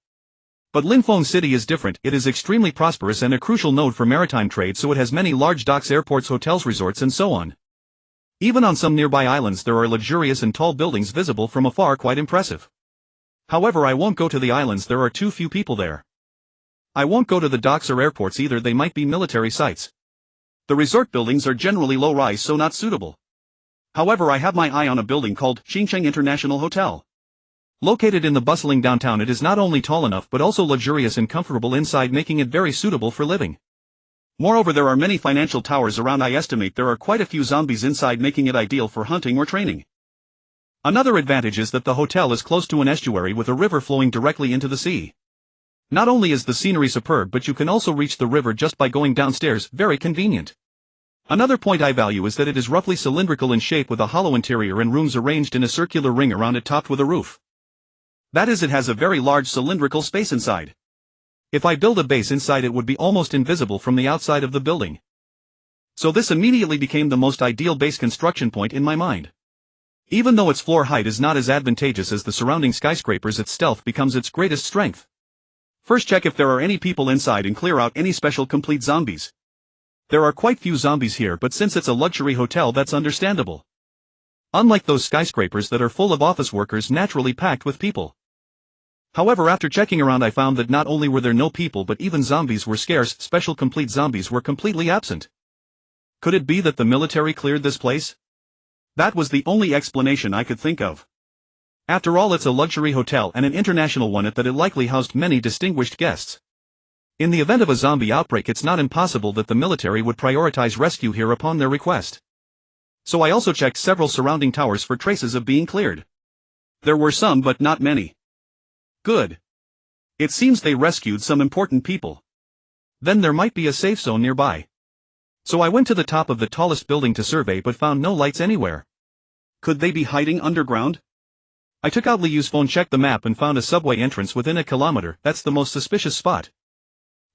But Linfeng City is different. It is extremely prosperous and a crucial node for maritime trade, so it has many large docks, airports, hotels, resorts, and so on. Even on some nearby islands there are luxurious and tall buildings visible from afar, quite impressive. However, I won't go to the islands, there are too few people there. I won't go to the docks or airports either, they might be military sites. The resort buildings are generally low-rise, so not suitable. However, I have my eye on a building called Xincheng International Hotel. Located in the bustling downtown, it is not only tall enough but also luxurious and comfortable inside, making it very suitable for living. Moreover, there are many financial towers around. I estimate there are quite a few zombies inside, making it ideal for hunting or training. Another advantage is that the hotel is close to an estuary with a river flowing directly into the sea. Not only is the scenery superb, but you can also reach the river just by going downstairs, very convenient. Another point I value is that it is roughly cylindrical in shape with a hollow interior and rooms arranged in a circular ring around it, topped with a roof. That is, it has a very large cylindrical space inside. If I build a base inside, it would be almost invisible from the outside of the building. So this immediately became the most ideal base construction point in my mind. Even though its floor height is not as advantageous as the surrounding skyscrapers, its stealth becomes its greatest strength. First, check if there are any people inside and clear out any special complete zombies. There are quite few zombies here, but since it's a luxury hotel, that's understandable. Unlike those skyscrapers that are full of office workers, naturally packed with people. However, after checking around, I found that not only were there no people, but even zombies were scarce. Special complete zombies were completely absent. Could it be that the military cleared this place? That was the only explanation I could think of. After all, it's a luxury hotel and an international one at that. It likely housed many distinguished guests. In the event of a zombie outbreak, it's not impossible that the military would prioritize rescue here upon their request. So I also checked several surrounding towers for traces of being cleared. There were some, but not many. Good. It seems they rescued some important people. Then there might be a safe zone nearby. So I went to the top of the tallest building to survey, but found no lights anywhere. Could they be hiding underground? I took out Liu's phone, checked the map, and found a subway entrance within 1 kilometer. That's the most suspicious spot.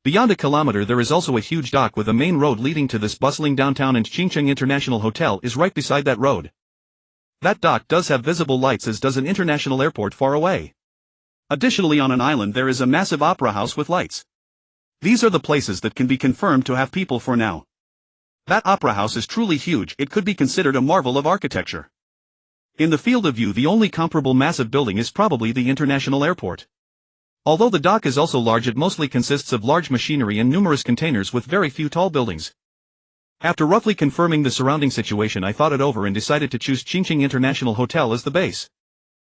Beyond 1 kilometer there is also a huge dock with a main road leading to this bustling downtown, and Xincheng International Hotel is right beside that road. That dock does have visible lights, as does an international airport far away. Additionally, on an island there is a massive opera house with lights. These are the places that can be confirmed to have people for now. That opera house is truly huge. It could be considered a marvel of architecture. In the field of view, the only comparable massive building is probably the international airport. Although the dock is also large, it mostly consists of large machinery and numerous containers with very few tall buildings. After roughly confirming the surrounding situation, I thought it over and decided to choose Qingqing International Hotel as the base.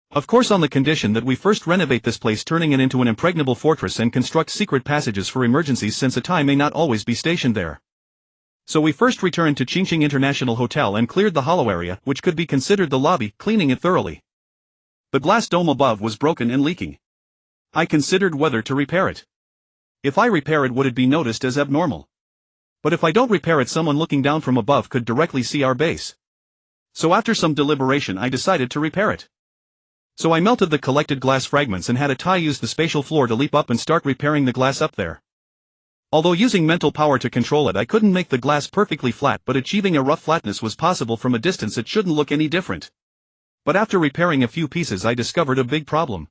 Of course, on the condition that we first renovate this place, turning it into an impregnable fortress, and construct secret passages for emergencies, since a TIE may not always be stationed there. So we first returned to Qingqing International Hotel and cleared the hollow area, which could be considered the lobby, cleaning it thoroughly. The glass dome above was broken and leaking. I considered whether to repair it. If I repair it, would it be noticed as abnormal? But if I don't repair it, someone looking down from above could directly see our base. So after some deliberation, I decided to repair it. So I melted the collected glass fragments and had a TIE use the spatial floor to leap up and start repairing the glass up there. Although using mental power to control it, I couldn't make the glass perfectly flat, but achieving a rough flatness was possible. From a distance it shouldn't look any different. But after repairing a few pieces, I discovered a big problem.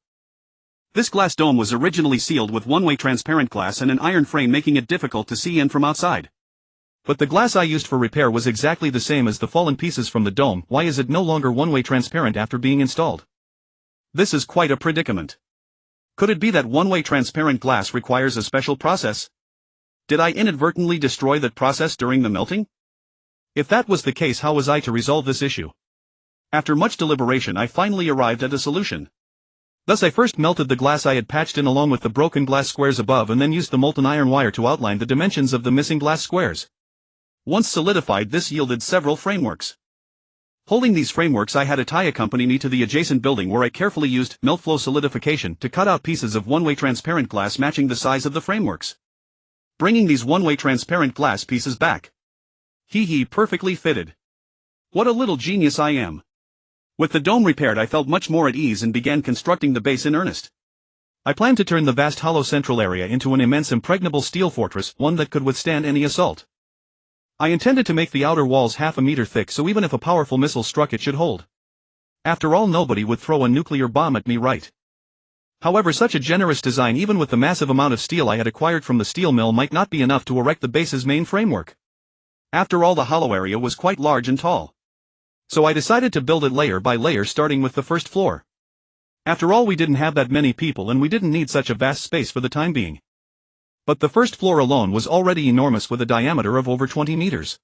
This glass dome was originally sealed with one-way transparent glass and an iron frame, making it difficult to see in from outside. But the glass I used for repair was exactly the same as the fallen pieces from the dome. Why is it no longer one-way transparent after being installed? This is quite a predicament. Could it be that one-way transparent glass requires a special process? Did I inadvertently destroy that process during the melting? If that was the case, how was I to resolve this issue? After much deliberation, I finally arrived at a solution. Thus I first melted the glass I had patched in along with the broken glass squares above, and then used the molten iron wire to outline the dimensions of the missing glass squares. Once solidified, this yielded several frameworks. Holding these frameworks, I had a TIE accompany me to the adjacent building, where I carefully used melt flow solidification to cut out pieces of one-way transparent glass matching the size of the frameworks. Bringing these one-way transparent glass pieces back. Perfectly fitted. What a little genius I am. With the dome repaired, I felt much more at ease and began constructing the base in earnest. I planned to turn the vast hollow central area into an immense impregnable steel fortress, one that could withstand any assault. I intended to make the outer walls half a meter thick, so even if a powerful missile struck, it should hold. After all, nobody would throw a nuclear bomb at me, right? However, such a generous design, even with the massive amount of steel I had acquired from the steel mill, might not be enough to erect the base's main framework. After all, the hollow area was quite large and tall. So I decided to build it layer by layer, starting with the first floor. After all, we didn't have that many people and we didn't need such a vast space for the time being. But the first floor alone was already enormous, with a diameter of over 20 meters.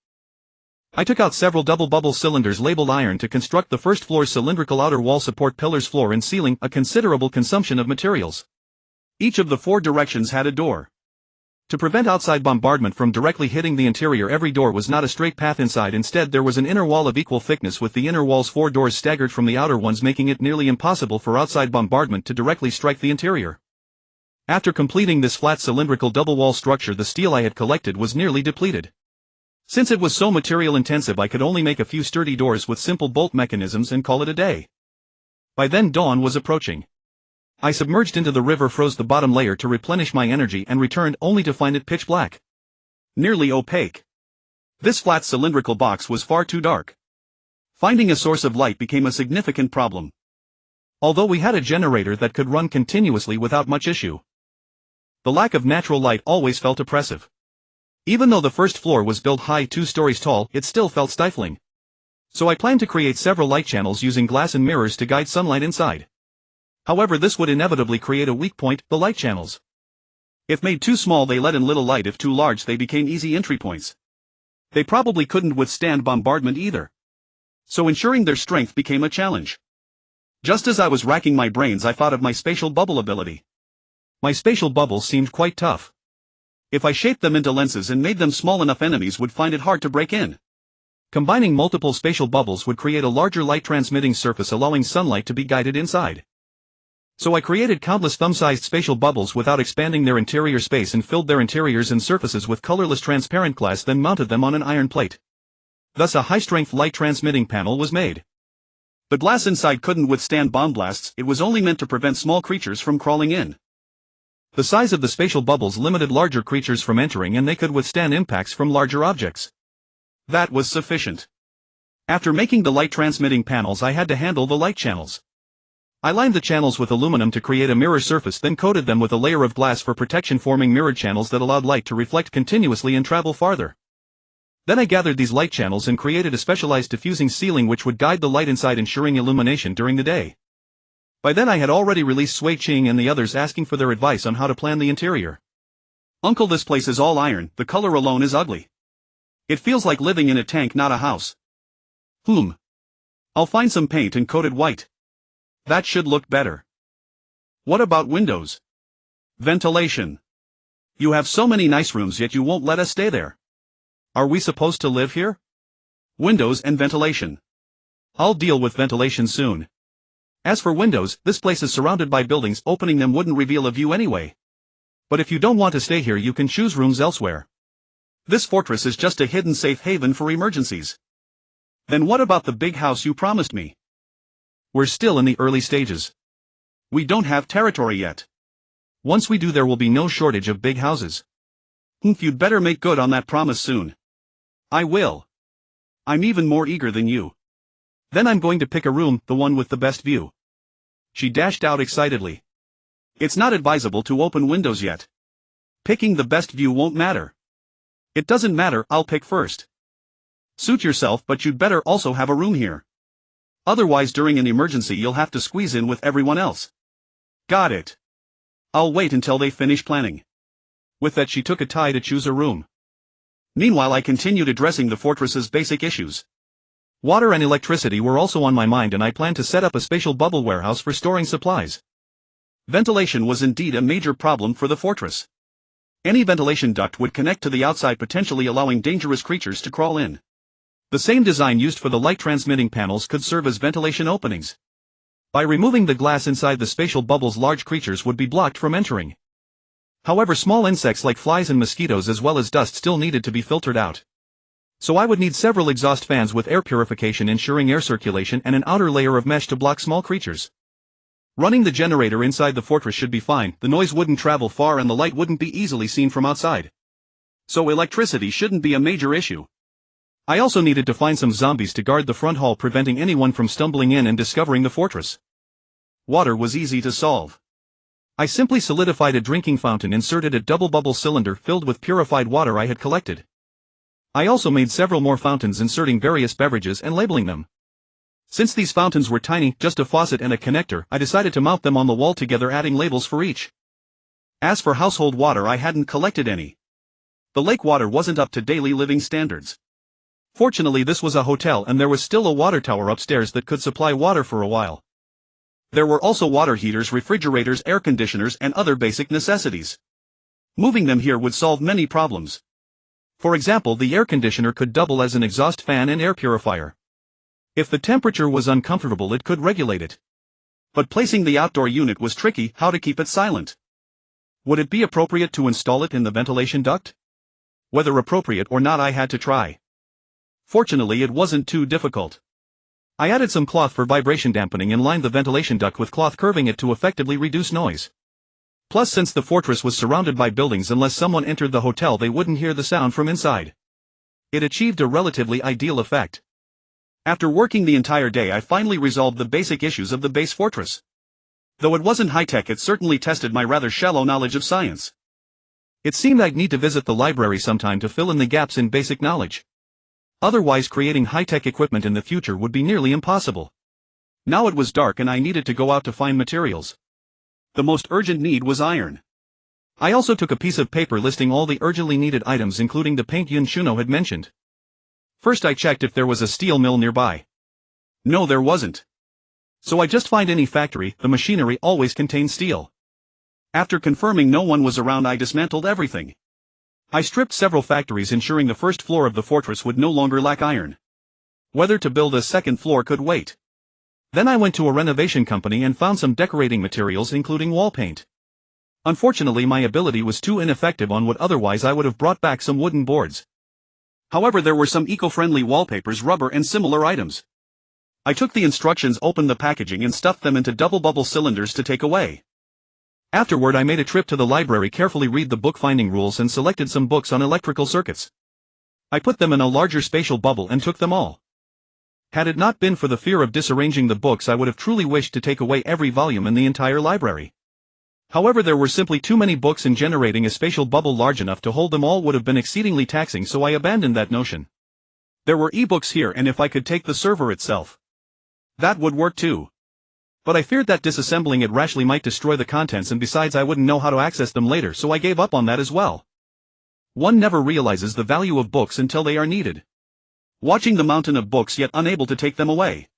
I took out several double bubble cylinders labeled iron to construct the first floor's cylindrical outer wall support pillars, floor and ceiling, a considerable consumption of materials. Each of the 4 directions had a door. To prevent outside bombardment from directly hitting the interior, every door was not a straight path inside. Instead, there was an inner wall of equal thickness, with the inner wall's 4 doors staggered from the outer ones, making it nearly impossible for outside bombardment to directly strike the interior. After completing this flat cylindrical double wall structure, the steel I had collected was nearly depleted. Since it was so material intensive, I could only make a few sturdy doors with simple bolt mechanisms and call it a day. By then, dawn was approaching. I submerged into the river, froze the bottom layer to replenish my energy, and returned only to find it pitch black. Nearly opaque. This flat cylindrical box was far too dark. Finding a source of light became a significant problem. Although we had a generator that could run continuously without much issue, the lack of natural light always felt oppressive. Even though the first floor was built high, 2 stories tall, it still felt stifling. So I planned to create several light channels using glass and mirrors to guide sunlight inside. However, this would inevitably create a weak point: the light channels. If made too small, they let in little light. If too large, they became easy entry points. They probably couldn't withstand bombardment either. So ensuring their strength became a challenge. Just as I was racking my brains, I thought of my spatial bubble ability. My spatial bubbles seemed quite tough. If I shaped them into lenses and made them small enough, enemies would find it hard to break in. Combining multiple spatial bubbles would create a larger light transmitting surface, allowing sunlight to be guided inside. So I created countless thumb-sized spatial bubbles without expanding their interior space, and filled their interiors and surfaces with colorless transparent glass, then mounted them on an iron plate. Thus a high-strength light transmitting panel was made. The glass inside couldn't withstand bomb blasts. It was only meant to prevent small creatures from crawling in. The size of the spatial bubbles limited larger creatures from entering, and they could withstand impacts from larger objects. That was sufficient. After making the light transmitting panels, I had to handle the light channels. I lined the channels with aluminum to create a mirror surface, then coated them with a layer of glass for protection, forming mirrored channels that allowed light to reflect continuously and travel farther. Then I gathered these light channels and created a specialized diffusing ceiling which would guide the light inside, ensuring illumination during the day. By then I had already released Sui Ching and the others asking for their advice on how to plan the interior. Uncle, this place is all iron, the color alone is ugly. It feels like living in a tank, not a house. I'll find some paint and coat it white. That should look better. What about windows? Ventilation. You have so many nice rooms yet you won't let us stay there. Are we supposed to live here? Windows and ventilation. I'll deal with ventilation soon. As for windows, this place is surrounded by buildings, opening them wouldn't reveal a view anyway. But if you don't want to stay here you can choose rooms elsewhere. This fortress is just a hidden safe haven for emergencies. Then what about the big house you promised me? We're still in the early stages. We don't have territory yet. Once we do there will be no shortage of big houses. You'd better make good on that promise soon. I will. I'm even more eager than you. Then I'm going to pick a room, the one with the best view. She dashed out excitedly. It's not advisable to open windows yet. Picking the best view won't matter. It doesn't matter, I'll pick first. Suit yourself, but you'd better also have a room here. Otherwise during an emergency you'll have to squeeze in with everyone else. Got it. I'll wait until they finish planning. With that she took a tie to choose a room. Meanwhile I continued addressing the fortress's basic issues. Water and electricity were also on my mind and I planned to set up a spatial bubble warehouse for storing supplies. Ventilation was indeed a major problem for the fortress. Any ventilation duct would connect to the outside, potentially allowing dangerous creatures to crawl in. The same design used for the light transmitting panels could serve as ventilation openings. By removing the glass inside the spatial bubbles large creatures would be blocked from entering. However, small insects like flies and mosquitoes as well as dust still needed to be filtered out. So I would need several exhaust fans with air purification ensuring air circulation and an outer layer of mesh to block small creatures. Running the generator inside the fortress should be fine, the noise wouldn't travel far and the light wouldn't be easily seen from outside. So electricity shouldn't be a major issue. I also needed to find some zombies to guard the front hall, preventing anyone from stumbling in and discovering the fortress. Water was easy to solve. I simply solidified a drinking fountain, inserted a double bubble cylinder filled with purified water I had collected. I also made several more fountains inserting various beverages and labeling them. Since these fountains were tiny, just a faucet and a connector, I decided to mount them on the wall together, adding labels for each. As for household water, I hadn't collected any. The lake water wasn't up to daily living standards. Fortunately, this was a hotel and there was still a water tower upstairs that could supply water for a while. There were also water heaters, refrigerators, air conditioners, and other basic necessities. Moving them here would solve many problems. For example, the air conditioner could double as an exhaust fan and air purifier. If the temperature was uncomfortable, it could regulate it. But placing the outdoor unit was tricky. How to keep it silent? Would it be appropriate to install it in the ventilation duct? Whether appropriate or not, I had to try. Fortunately, it wasn't too difficult. I added some cloth for vibration dampening and lined the ventilation duct with cloth, curving it to effectively reduce noise. Plus, since the fortress was surrounded by buildings, unless someone entered the hotel they wouldn't hear the sound from inside. It achieved a relatively ideal effect. After working the entire day, I finally resolved the basic issues of the base fortress. Though it wasn't high-tech, it certainly tested my rather shallow knowledge of science. It seemed I'd need to visit the library sometime to fill in the gaps in basic knowledge. Otherwise, creating high-tech equipment in the future would be nearly impossible. Now it was dark and I needed to go out to find materials. The most urgent need was iron. I also took a piece of paper listing all the urgently needed items, including the paint Yun Shuno had mentioned. First I checked if there was a steel mill nearby. No, there wasn't. So I just find any factory, the machinery always contains steel. After confirming no one was around, I dismantled everything. I stripped several factories, ensuring the first floor of the fortress would no longer lack iron. Whether to build a second floor could wait. Then I went to a renovation company and found some decorating materials, including wall paint. Unfortunately, my ability was too ineffective on wood, otherwise I would have brought back some wooden boards. However, there were some eco-friendly wallpapers, rubber, and similar items. I took the instructions, opened the packaging, and stuffed them into double bubble cylinders to take away. Afterward, I made a trip to the library, carefully read the bookfinding rules, and selected some books on electrical circuits. I put them in a larger spatial bubble and took them all. Had it not been for the fear of disarranging the books, I would have truly wished to take away every volume in the entire library. However, there were simply too many books, and generating a spatial bubble large enough to hold them all would have been exceedingly taxing, so I abandoned that notion. There were ebooks here, and if I could take the server itself, that would work too. But I feared that disassembling it rashly might destroy the contents, and besides I wouldn't know how to access them later, so I gave up on that as well. One never realizes the value of books until they are needed. Watching the mountain of books yet unable to take them away.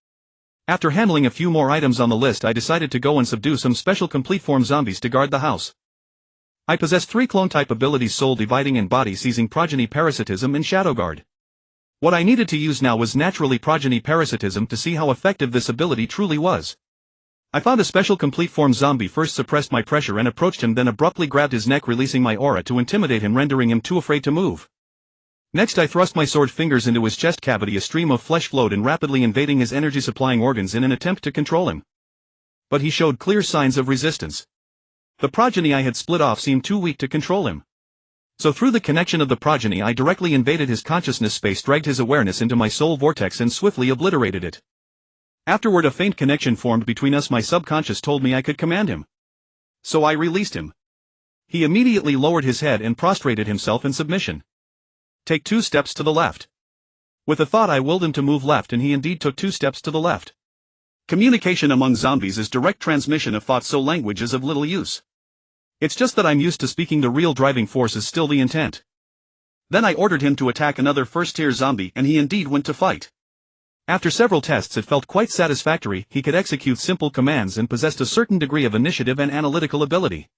After handling a few more items on the list, I decided to go and subdue some special complete form zombies to guard the house. I possess 3 clone-type abilities: soul dividing and body seizing, progeny parasitism, and shadow guard. What I needed to use now was naturally progeny parasitism to see how effective this ability truly was. I found a special complete form zombie, first suppressed my pressure and approached him, then abruptly grabbed his neck, releasing my aura to intimidate him, rendering him too afraid to move. Next I thrust my sword fingers into his chest cavity. A stream of flesh flowed in, rapidly invading his energy-supplying organs in an attempt to control him. But he showed clear signs of resistance. The progeny I had split off seemed too weak to control him. So through the connection of the progeny I directly invaded his consciousness space, dragged his awareness into my soul vortex and swiftly obliterated it. Afterward a faint connection formed between us. My subconscious told me I could command him. So I released him. He immediately lowered his head and prostrated himself in submission. Take 2 steps to the left. With a thought I willed him to move left, and he indeed took 2 steps to the left. Communication among zombies is direct transmission of thought, so language is of little use. It's just that I'm used to speaking. The real driving force is still the intent. Then I ordered him to attack another first-tier zombie, and he indeed went to fight. After several tests it felt quite satisfactory. He could execute simple commands and possessed a certain degree of initiative and analytical ability.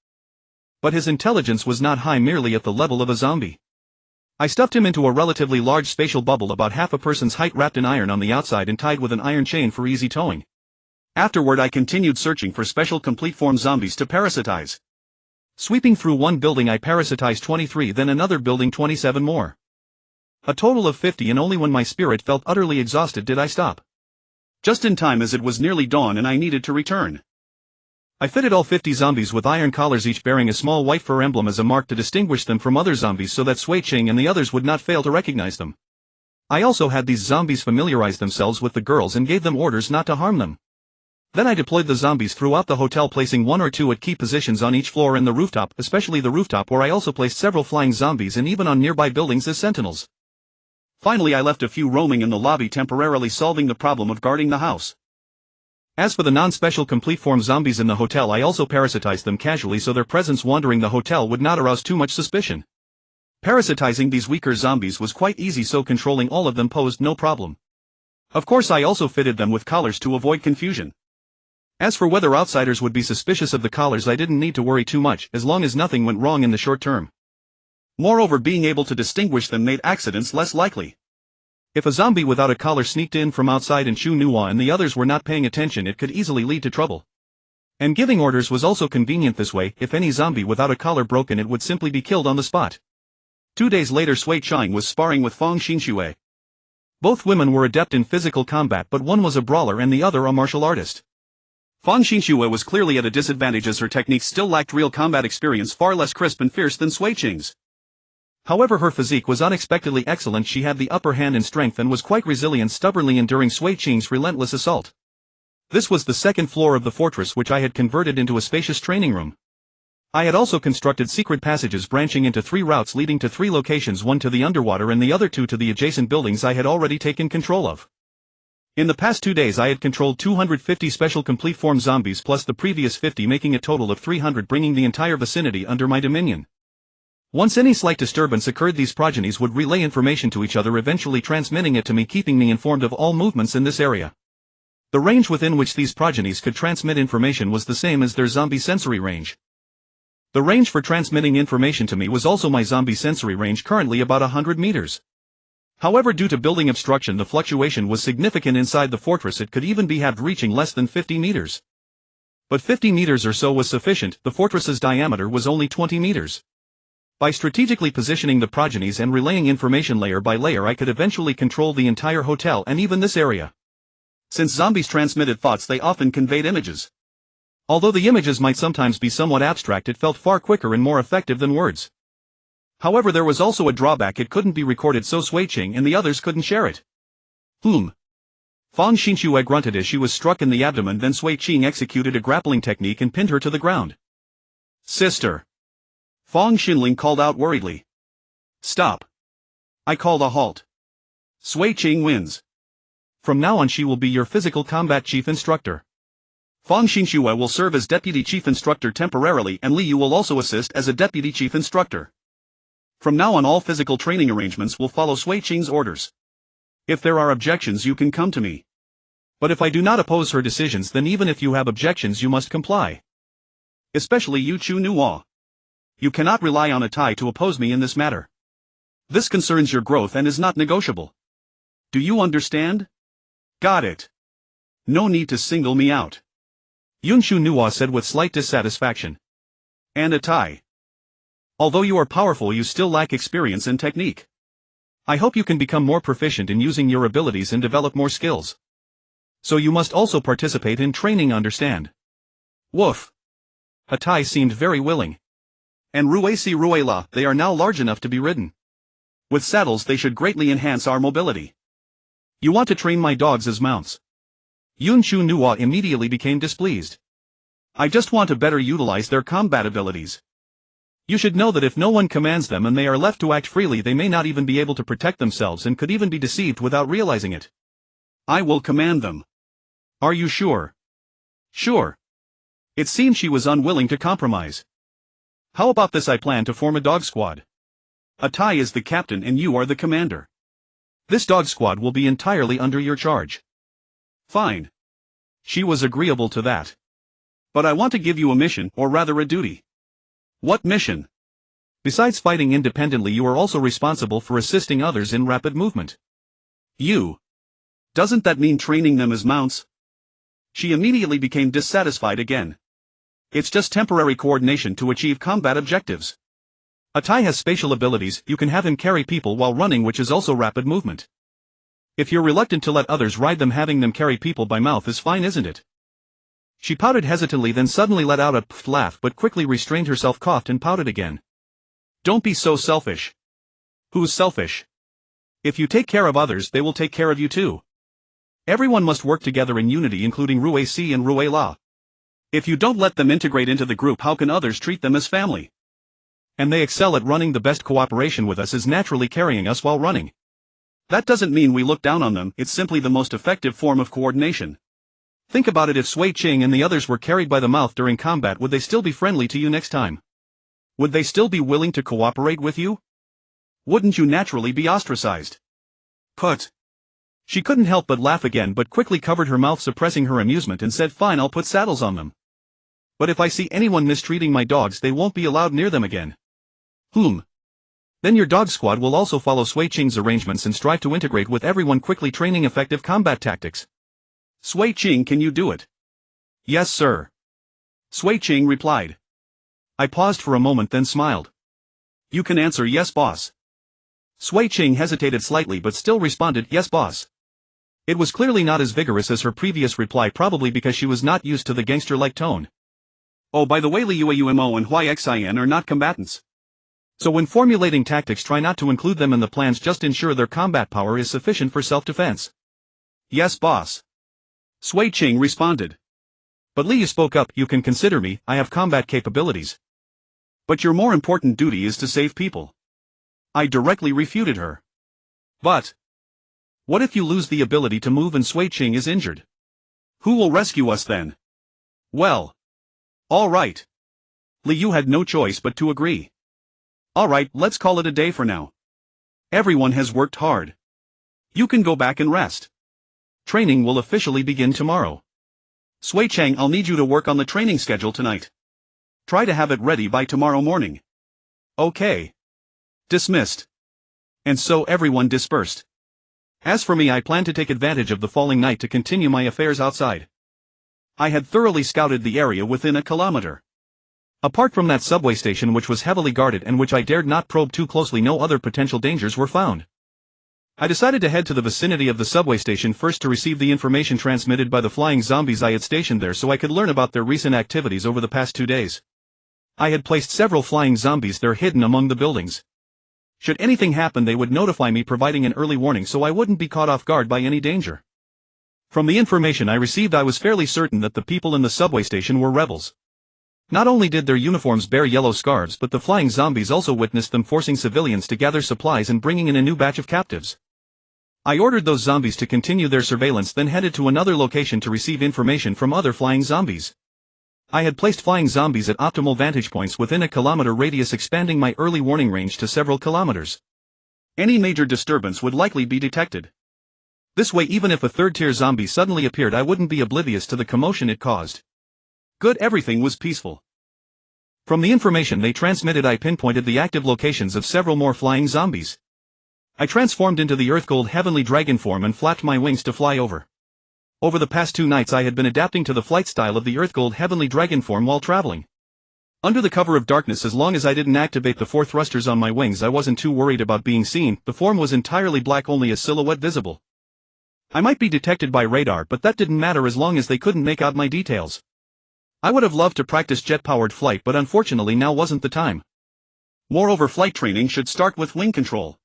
But his intelligence was not high, merely at the level of a zombie. I stuffed him into a relatively large spatial bubble about half a person's height, wrapped in iron on the outside and tied with an iron chain for easy towing. Afterward I continued searching for special complete form zombies to parasitize. Sweeping through one building I parasitized 23, then another building 27 more. A total of 50, and only when my spirit felt utterly exhausted did I stop. Just in time, as it was nearly dawn and I needed to return. I fitted all 50 zombies with iron collars, each bearing a small white fur emblem as a mark to distinguish them from other zombies, so that Sui Ching and the others would not fail to recognize them. I also had these zombies familiarize themselves with the girls and gave them orders not to harm them. Then I deployed the zombies throughout the hotel, placing 1 or 2 at key positions on each floor and the rooftop, especially the rooftop, where I also placed several flying zombies, and even on nearby buildings as sentinels. Finally I left a few roaming in the lobby, temporarily solving the problem of guarding the house. As for the non-special complete form zombies in the hotel, I also parasitized them casually so their presence wandering the hotel would not arouse too much suspicion. Parasitizing these weaker zombies was quite easy, so controlling all of them posed no problem. Of course I also fitted them with collars to avoid confusion. As for whether outsiders would be suspicious of the collars, I didn't need to worry too much, as long as nothing went wrong in the short term. Moreover, being able to distinguish them made accidents less likely. If a zombie without a collar sneaked in from outside and Chu Nuwa and the others were not paying attention, it could easily lead to trouble. And giving orders was also convenient this way. If any zombie without a collar broke in, it would simply be killed on the spot. 2 days later Sui Chang was sparring with Fong Xinxue. Both women were adept in physical combat, but one was a brawler and the other a martial artist. Fong Xinxue was clearly at a disadvantage, as her techniques still lacked real combat experience, far less crisp and fierce than Sui Ching's. However, her physique was unexpectedly excellent. She had the upper hand in strength and was quite resilient, stubbornly enduring Sui Ching's relentless assault. This was the 2nd floor of the fortress, which I had converted into a spacious training room. I had also constructed secret passages branching into 3 routes leading to 3 locations, 1 to the underwater and the other 2 to the adjacent buildings I had already taken control of. In the past 2 days I had controlled 250 special complete form zombies plus the previous 50, making a total of 300, bringing the entire vicinity under my dominion. Once any slight disturbance occurred, these progenies would relay information to each other, eventually transmitting it to me, keeping me informed of all movements in this area. The range within which these progenies could transmit information was the same as their zombie sensory range. The range for transmitting information to me was also my zombie sensory range, currently about 100 meters. However, due to building obstruction, the fluctuation was significant inside the fortress. It could even be halved, reaching less than 50 meters. But 50 meters or so was sufficient. The fortress's diameter was only 20 meters. By strategically positioning the progenies and relaying information layer by layer, I could eventually control the entire hotel and even this area. Since zombies transmitted thoughts, they often conveyed images. Although the images might sometimes be somewhat abstract, it felt far quicker and more effective than words. However, there was also a drawback: it couldn't be recorded, so Sui Ching and the others couldn't share it. Fong Xinxue grunted as she was struck in the abdomen, then Sui Ching executed a grappling technique and pinned her to the ground. "Sister!" Fong Xinling called out worriedly. "Stop." I called a halt. Sui Ching wins. From now on she will be your physical combat chief instructor. Fang Xinxue will serve as Deputy Chief Instructor temporarily and Li Yu will also assist as a Deputy Chief Instructor. From now on all physical training arrangements will follow Sui Qing's orders. If there are objections you can come to me. But if I do not oppose her decisions then even if you have objections you must comply. Especially you Chu Nuo. You cannot rely on a Tai to oppose me in this matter. This concerns your growth and is not negotiable. Do you understand? Got it. No need to single me out. Yunshu Nuo said with slight dissatisfaction. And a Tai. Although you are powerful you still lack experience and technique. I hope you can become more proficient in using your abilities and develop more skills. So you must also participate in training, understand? Woof. Hatai seemed very willing. And Ruesi Ruela, they are now large enough to be ridden. With saddles they should greatly enhance our mobility. You want to train my dogs as mounts. Yunshu Nuo immediately became displeased. I just want to better utilize their combat abilities. You should know that if no one commands them and they are left to act freely they may not even be able to protect themselves and could even be deceived without realizing it. I will command them. Are you sure? Sure. It seemed she was unwilling to compromise. How about this? I plan to form a dog squad. Atai is the captain and you are the commander. This dog squad will be entirely under your charge. Fine. She was agreeable to that. But I want to give you a mission, or rather a duty. What mission? Besides fighting independently you are also responsible for assisting others in rapid movement. You. Doesn't that mean training them as mounts? She immediately became dissatisfied again. It's just temporary coordination to achieve combat objectives. Atai has spatial abilities, you can have him carry people while running which is also rapid movement. If you're reluctant to let others ride them having them carry people by mouth is fine isn't it? She pouted hesitantly then suddenly let out a pfft laugh but quickly restrained herself coughed and pouted again. Don't be so selfish. Who's selfish? If you take care of others they will take care of you too. Everyone must work together in unity including Rue Si and Rue La. If you don't let them integrate into the group how can others treat them as family? And they excel at running. The best cooperation with us is naturally carrying us while running. That doesn't mean we look down on them, it's simply the most effective form of coordination. Think about it, if Sui Qing and the others were carried by the mouth during combat would they still be friendly to you next time? Would they still be willing to cooperate with you? Wouldn't you naturally be ostracized? Put. She couldn't help but laugh again but quickly covered her mouth suppressing her amusement and said fine I'll put saddles on them. But if I see anyone mistreating my dogs they won't be allowed near them again. Then your dog squad will also follow Sui Qing's arrangements and strive to integrate with everyone quickly training effective combat tactics. Sui Qing, can you do it? Yes sir. Sui Qing replied. I paused for a moment then smiled. You can answer yes boss. Sui Qing hesitated slightly but still responded yes boss. It was clearly not as vigorous as her previous reply probably because she was not used to the gangster-like tone. Oh by the way Liu Umo and Hui Xian are not combatants. So when formulating tactics try not to include them in the plans just ensure their combat power is sufficient for self-defense. Yes boss. Sui Qing responded. But Liu spoke up, you can consider me, I have combat capabilities. But your more important duty is to save people. I directly refuted her. But what if you lose the ability to move and Sui Qing is injured? Who will rescue us then? Well. Alright. Liu had no choice but to agree. Alright, let's call it a day for now. Everyone has worked hard. You can go back and rest. Training will officially begin tomorrow. Sui Chang, I'll need you to work on the training schedule tonight. Try to have it ready by tomorrow morning. Okay. Dismissed. And so everyone dispersed. As for me, I plan to take advantage of the falling night to continue my affairs outside. I had thoroughly scouted the area within a kilometer. Apart from that subway station which was heavily guarded and which I dared not probe too closely, no other potential dangers were found. I decided to head to the vicinity of the subway station first to receive the information transmitted by the flying zombies I had stationed there so I could learn about their recent activities over the past 2 days. I had placed several flying zombies there hidden among the buildings. Should anything happen they would notify me providing an early warning so I wouldn't be caught off guard by any danger. From the information I received I was fairly certain that the people in the subway station were rebels. Not only did their uniforms bear yellow scarves but the flying zombies also witnessed them forcing civilians to gather supplies and bringing in a new batch of captives. I ordered those zombies to continue their surveillance, then headed to another location to receive information from other flying zombies. I had placed flying zombies at optimal vantage points within a kilometer radius, expanding my early warning range to several kilometers. Any major disturbance would likely be detected. This way, even if a third-tier zombie suddenly appeared, I wouldn't be oblivious to the commotion it caused. Good, everything was peaceful. From the information they transmitted, I pinpointed the active locations of several more flying zombies. I transformed into the Earth-Gold Heavenly Dragon form and flapped my wings to fly over. Over the past 2 nights I had been adapting to the flight style of the Earth-Gold Heavenly Dragon form while traveling. Under the cover of darkness, as long as I didn't activate the 4 thrusters on my wings, I wasn't too worried about being seen. The form was entirely black, only a silhouette visible. I might be detected by radar, but that didn't matter as long as they couldn't make out my details. I would have loved to practice jet-powered flight, but unfortunately now wasn't the time. Moreover, flight training should start with wing control.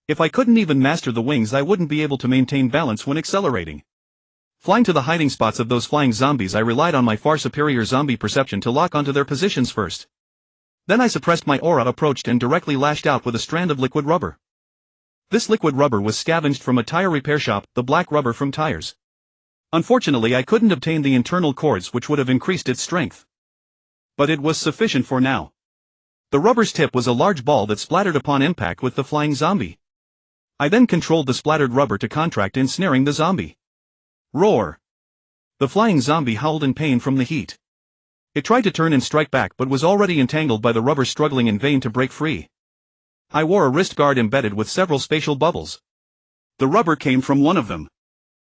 If I couldn't even master the wings, I wouldn't be able to maintain balance when accelerating. Flying to the hiding spots of those flying zombies, I relied on my far superior zombie perception to lock onto their positions first. Then I suppressed my aura, approached, and directly lashed out with a strand of liquid rubber. This liquid rubber was scavenged from a tire repair shop, the black rubber from tires. Unfortunately, I couldn't obtain the internal cords, which would have increased its strength. But it was sufficient for now. The rubber's tip was a large ball that splattered upon impact with the flying zombie. I then controlled the splattered rubber to contract, ensnaring the zombie. Roar! The flying zombie howled in pain from the heat. It tried to turn and strike back, but was already entangled by the rubber, struggling in vain to break free. I wore a wrist guard embedded with several spatial bubbles. The rubber came from one of them.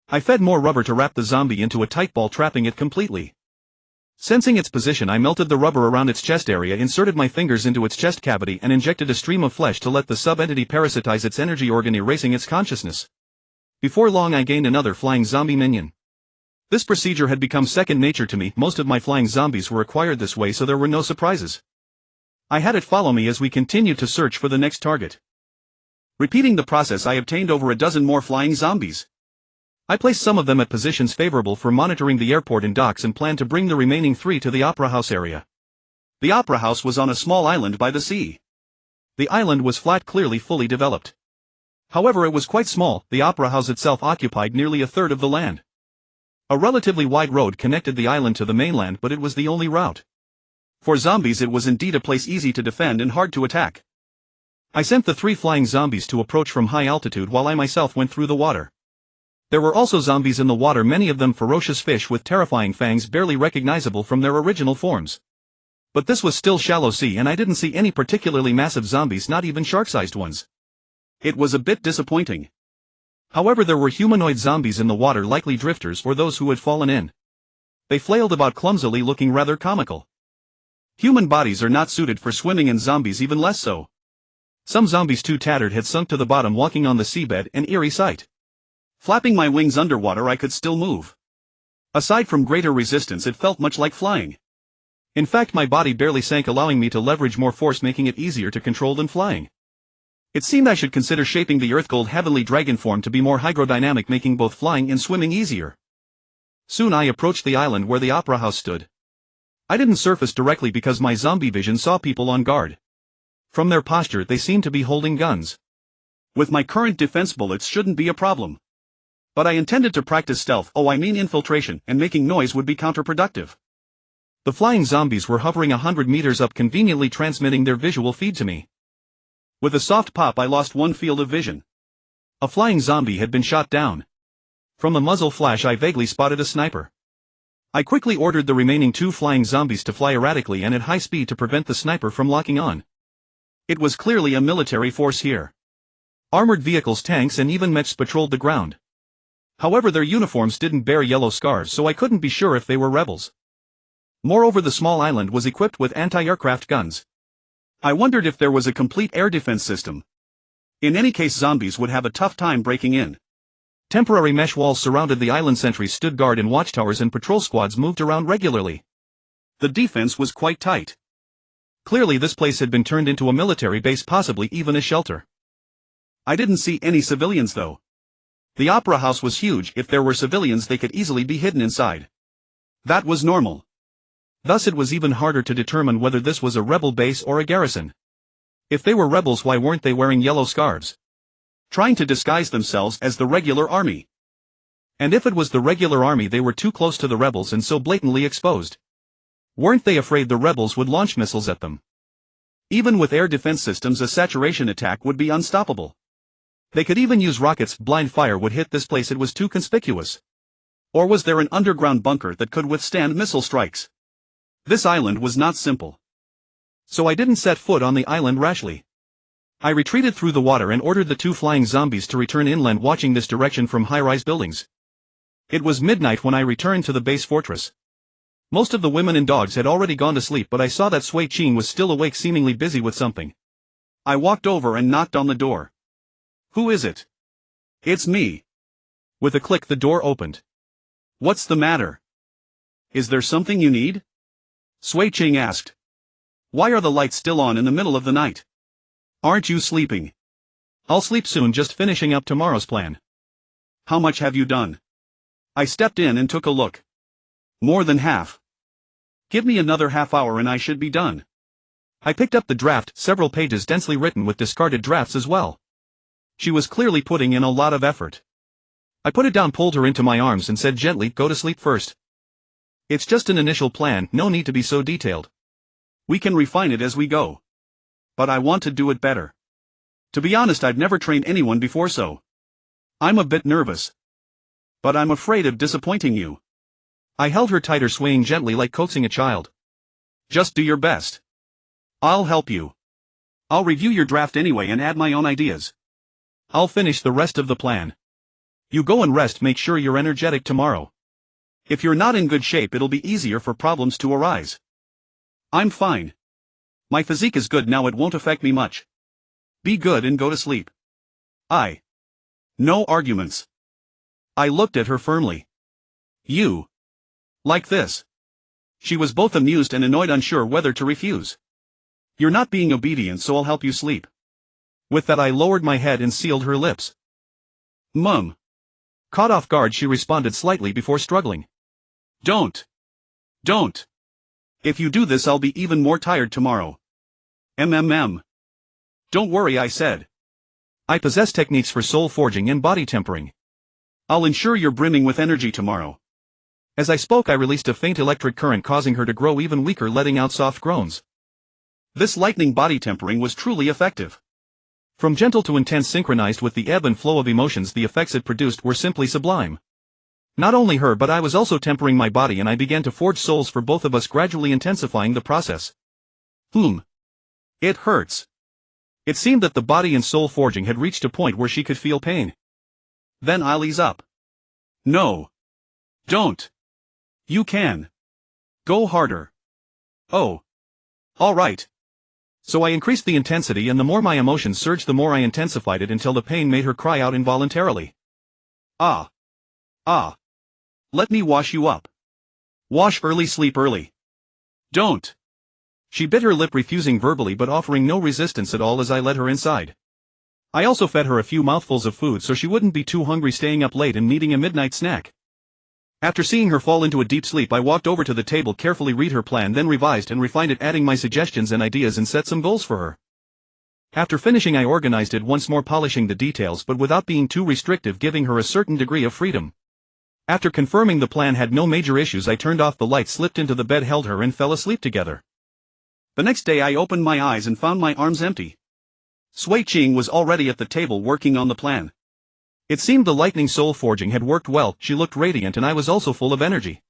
I fed more rubber to wrap the zombie into a tight ball, trapping it completely. Sensing its position, I melted the rubber around its chest area, inserted my fingers into its chest cavity, and injected a stream of flesh to let the sub-entity parasitize its energy organ, erasing its consciousness. Before long I gained another flying zombie minion. This procedure had become second nature to me. Most of my flying zombies were acquired this way, so there were no surprises. I had it follow me as we continued to search for the next target. Repeating the process, I obtained over a dozen more flying zombies. I placed some of them at positions favorable for monitoring the airport and docks, and planned to bring the remaining 3 to the Opera House area. The Opera House was on a small island by the sea. The island was flat, clearly fully developed. However, it was quite small. The Opera House itself occupied nearly a third of the land. A relatively wide road connected the island to the mainland, but it was the only route. For zombies, it was indeed a place easy to defend and hard to attack. I sent the 3 flying zombies to approach from high altitude while I myself went through the water. There were also zombies in the water, many of them ferocious fish with terrifying fangs barely recognizable from their original forms. But this was still shallow sea, and I didn't see any particularly massive zombies, not even shark-sized ones. It was a bit disappointing. However, there were humanoid zombies in the water, likely drifters or those who had fallen in. They flailed about clumsily, looking rather comical. Human bodies are not suited for swimming, and zombies even less so. Some zombies, too tattered, had sunk to the bottom, walking on the seabed, an eerie sight. Flapping my wings underwater, I could still move. Aside from greater resistance, it felt much like flying. In fact, my body barely sank, allowing me to leverage more force, making it easier to control than flying. It seemed I should consider shaping the Earth-Gold Heavenly Dragon form to be more hydrodynamic, making both flying and swimming easier. Soon I approached the island where the Opera House stood. I didn't surface directly because my zombie vision saw people on guard. From their posture, they seemed to be holding guns. With my current defense, bullets shouldn't be a problem. But I intended to practice stealth, infiltration, and making noise would be counterproductive. The flying zombies were hovering 100 meters up, conveniently transmitting their visual feed to me. With a soft pop, I lost one field of vision. A flying zombie had been shot down. From a muzzle flash, I vaguely spotted a sniper. I quickly ordered the remaining 2 flying zombies to fly erratically and at high speed to prevent the sniper from locking on. It was clearly a military force here. Armored vehicles, tanks, and even mechs patrolled the ground. However, their uniforms didn't bear yellow scars, so I couldn't be sure if they were rebels. Moreover, the small island was equipped with anti-aircraft guns. I wondered if there was a complete air defense system. In any case, zombies would have a tough time breaking in. Temporary mesh walls surrounded the island, sentries stood guard in watchtowers, and patrol squads moved around regularly. The defense was quite tight. Clearly this place had been turned into a military base, possibly even a shelter. I didn't see any civilians though. The Opera House was huge. If there were civilians, they could easily be hidden inside. That was normal. Thus it was even harder to determine whether this was a rebel base or a garrison. If they were rebels, why weren't they wearing yellow scarves? trying to disguise themselves as the regular army. And if it was the regular army, they were too close to the rebels and so blatantly exposed. Weren't they afraid the rebels would launch missiles at them? Even with air defense systems, a saturation attack would be unstoppable. They could even use rockets. Blind fire would hit this place, it was too conspicuous. Or was there an underground bunker that could withstand missile strikes? This island was not simple. So I didn't set foot on the island rashly. I retreated through the water and ordered the 2 flying zombies to return inland, watching this direction from high-rise buildings. It was midnight when I returned to the base fortress. Most of the women and dogs had already gone to sleep, but I saw that Sui Qing was still awake, seemingly busy with something. I walked over and knocked on the door. "Who is it?" "It's me." With a click the door opened. "What's the matter? Is there something you need?" Sui Qing asked. "Why are the lights still on in the middle of the night? Aren't you sleeping?" "I'll sleep soon, just finishing up tomorrow's plan." "How much have you done?" I stepped in and took a look. "More than half." "Give me another half hour and I should be done." I picked up the draft, several pages densely written with discarded drafts as well. She was clearly putting in a lot of effort. I put it down, pulled her into my arms and said gently, "Go to sleep first. It's just an initial plan, no need to be so detailed. We can refine it as we go. But I want to do it better. To be honest, I've never trained anyone before, so I'm a bit nervous. But I'm afraid of disappointing you." I held her tighter, swaying gently like coaxing a child. "Just do your best. I'll help you. I'll review your draft anyway and add my own ideas. I'll finish the rest of the plan. You go and rest, make sure you're energetic tomorrow. If you're not in good shape, it'll be easier for problems to arise." "I'm fine. My physique is good now, it won't affect me much. Be good and go to sleep." No arguments. I looked at her firmly. "You. Like this?" She was both amused and annoyed, unsure whether to refuse. "You're not being obedient, so I'll help you sleep." With that I lowered my head and sealed her lips. "Mum." Caught off guard, she responded slightly before struggling. Don't. If you do this, I'll be even more tired tomorrow." "Don't worry," I said. "I possess techniques for soul forging and body tempering. I'll ensure you're brimming with energy tomorrow." As I spoke, I released a faint electric current, causing her to grow even weaker, letting out soft groans. This lightning body tempering was truly effective. From gentle to intense, synchronized with the ebb and flow of emotions, the effects it produced were simply sublime. Not only her, but I was also tempering my body, and I began to forge souls for both of us, gradually intensifying the process. It hurts. It seemed that the body and soul forging had reached a point where she could feel pain. "Then I'll ease up." "No. Don't. You can. Go harder." "Oh. All right." So I increased the intensity, and the more my emotions surged, the more I intensified it, until the pain made her cry out involuntarily. Ah. Let me wash you up." "Wash early, sleep early." "Don't." She bit her lip, refusing verbally but offering no resistance at all as I led her inside. I also fed her a few mouthfuls of food so she wouldn't be too hungry, staying up late and needing a midnight snack. After seeing her fall into a deep sleep, I walked over to the table, carefully read her plan, then revised and refined it, adding my suggestions and ideas, and set some goals for her. After finishing, I organized it once more, polishing the details but without being too restrictive, giving her a certain degree of freedom. After confirming the plan had no major issues, I turned off the lights, slipped into the bed, held her, and fell asleep together. The next day I opened my eyes and found my arms empty. Sui Qing was already at the table working on the plan. It seemed the lightning soul forging had worked well. She looked radiant and I was also full of energy.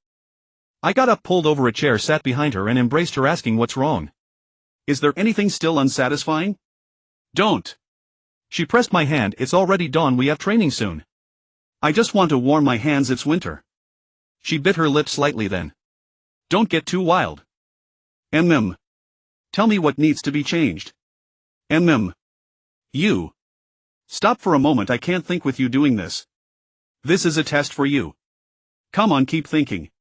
I got up, pulled over a chair, sat behind her and embraced her, asking, "What's wrong? Is there anything still unsatisfying?" "Don't." She pressed my hand. "It's already dawn, we have training soon. I just want to warm my hands, it's winter." She bit her lip slightly, then. "Don't get too wild." Tell me what needs to be changed." You. Stop for a moment, I can't think with you doing this. This is a test for you. Come on, keep thinking.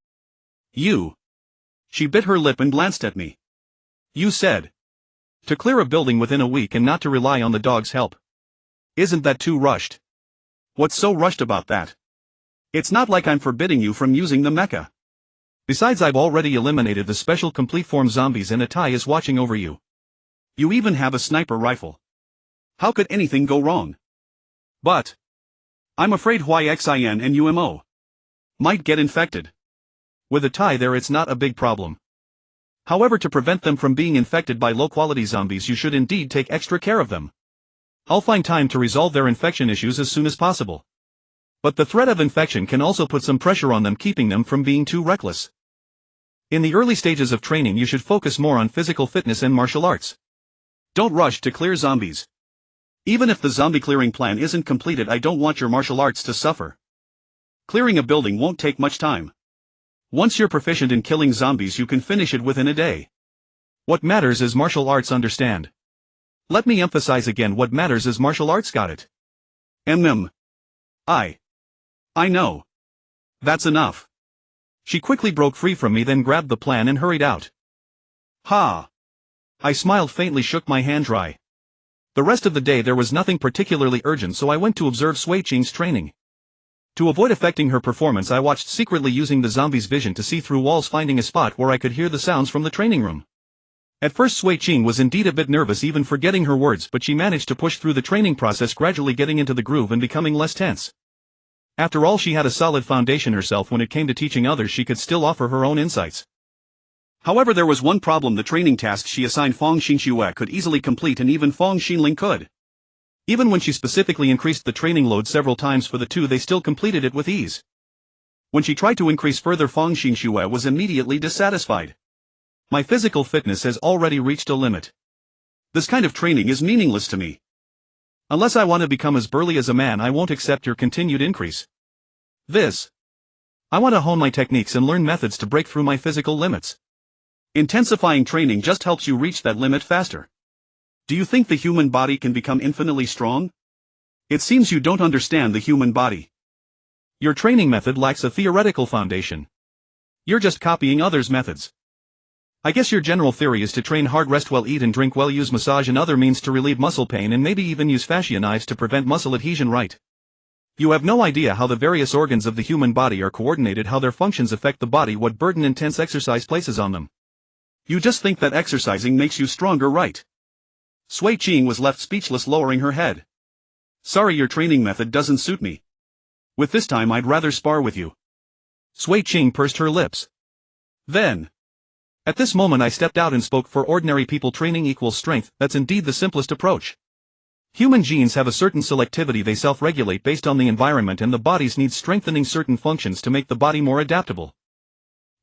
You. She bit her lip and glanced at me. "You said to clear a building within a week and not to rely on the dog's help. Isn't that too rushed?" "What's so rushed about that? It's not like I'm forbidding you from using the mecha. Besides, I've already eliminated the special complete form zombies and a Tai is watching over you. You even have a sniper rifle. How could anything go wrong?" But I'm afraid Xin and UMO might get infected. With a tie there, it's not a big problem. However, to prevent them from being infected by low-quality zombies, you should indeed take extra care of them. I'll find time to resolve their infection issues as soon as possible. But the threat of infection can also put some pressure on them, keeping them from being too reckless. In the early stages of training you should focus more on physical fitness and martial arts. Don't rush to clear zombies. Even if the zombie clearing plan isn't completed, I don't want your martial arts to suffer. Clearing a building won't take much time. Once you're proficient in killing zombies you can finish it within a day. What matters is martial arts, understand? Let me emphasize again, what matters is martial arts, got it? I know. That's enough. She quickly broke free from me, then grabbed the plan and hurried out. Ha! I smiled faintly, shook my hand dry. The rest of the day there was nothing particularly urgent, so I went to observe Sui Qing's training. To avoid affecting her performance, I watched secretly, using the zombie's vision to see through walls, finding a spot where I could hear the sounds from the training room. At first Sui Qing was indeed a bit nervous, even forgetting her words, but she managed to push through the training process, gradually getting into the groove and becoming less tense. After all, she had a solid foundation herself. When it came to teaching others, she could still offer her own insights. However, there was one problem: the training tasks she assigned Fong Xinxue could easily complete, and even Fong Xinling could. Even when she specifically increased the training load several times for the two, they still completed it with ease. When she tried to increase further, Fong Xinxue was immediately dissatisfied. My physical fitness has already reached a limit. This kind of training is meaningless to me. Unless I want to become as burly as a man, I won't accept your continued increase. I want to hone my techniques and learn methods to break through my physical limits. Intensifying training just helps you reach that limit faster. Do you think the human body can become infinitely strong? It seems you don't understand the human body. Your training method lacks a theoretical foundation. You're just copying others' methods. I guess your general theory is to train hard, rest well, eat and drink well, use massage and other means to relieve muscle pain, and maybe even use fascia knives to prevent muscle adhesion, right? You have no idea how the various organs of the human body are coordinated, how their functions affect the body, what burden intense exercise places on them. You just think that exercising makes you stronger, right? Sui Qing was left speechless, lowering her head. Sorry, your training method doesn't suit me. With this time I'd rather spar with you. Sui Qing pursed her lips. Then, at this moment I stepped out and spoke. For ordinary people, training equals strength. That's indeed the simplest approach. Human genes have a certain selectivity, they self-regulate based on the environment, and the bodies need strengthening certain functions to make the body more adaptable.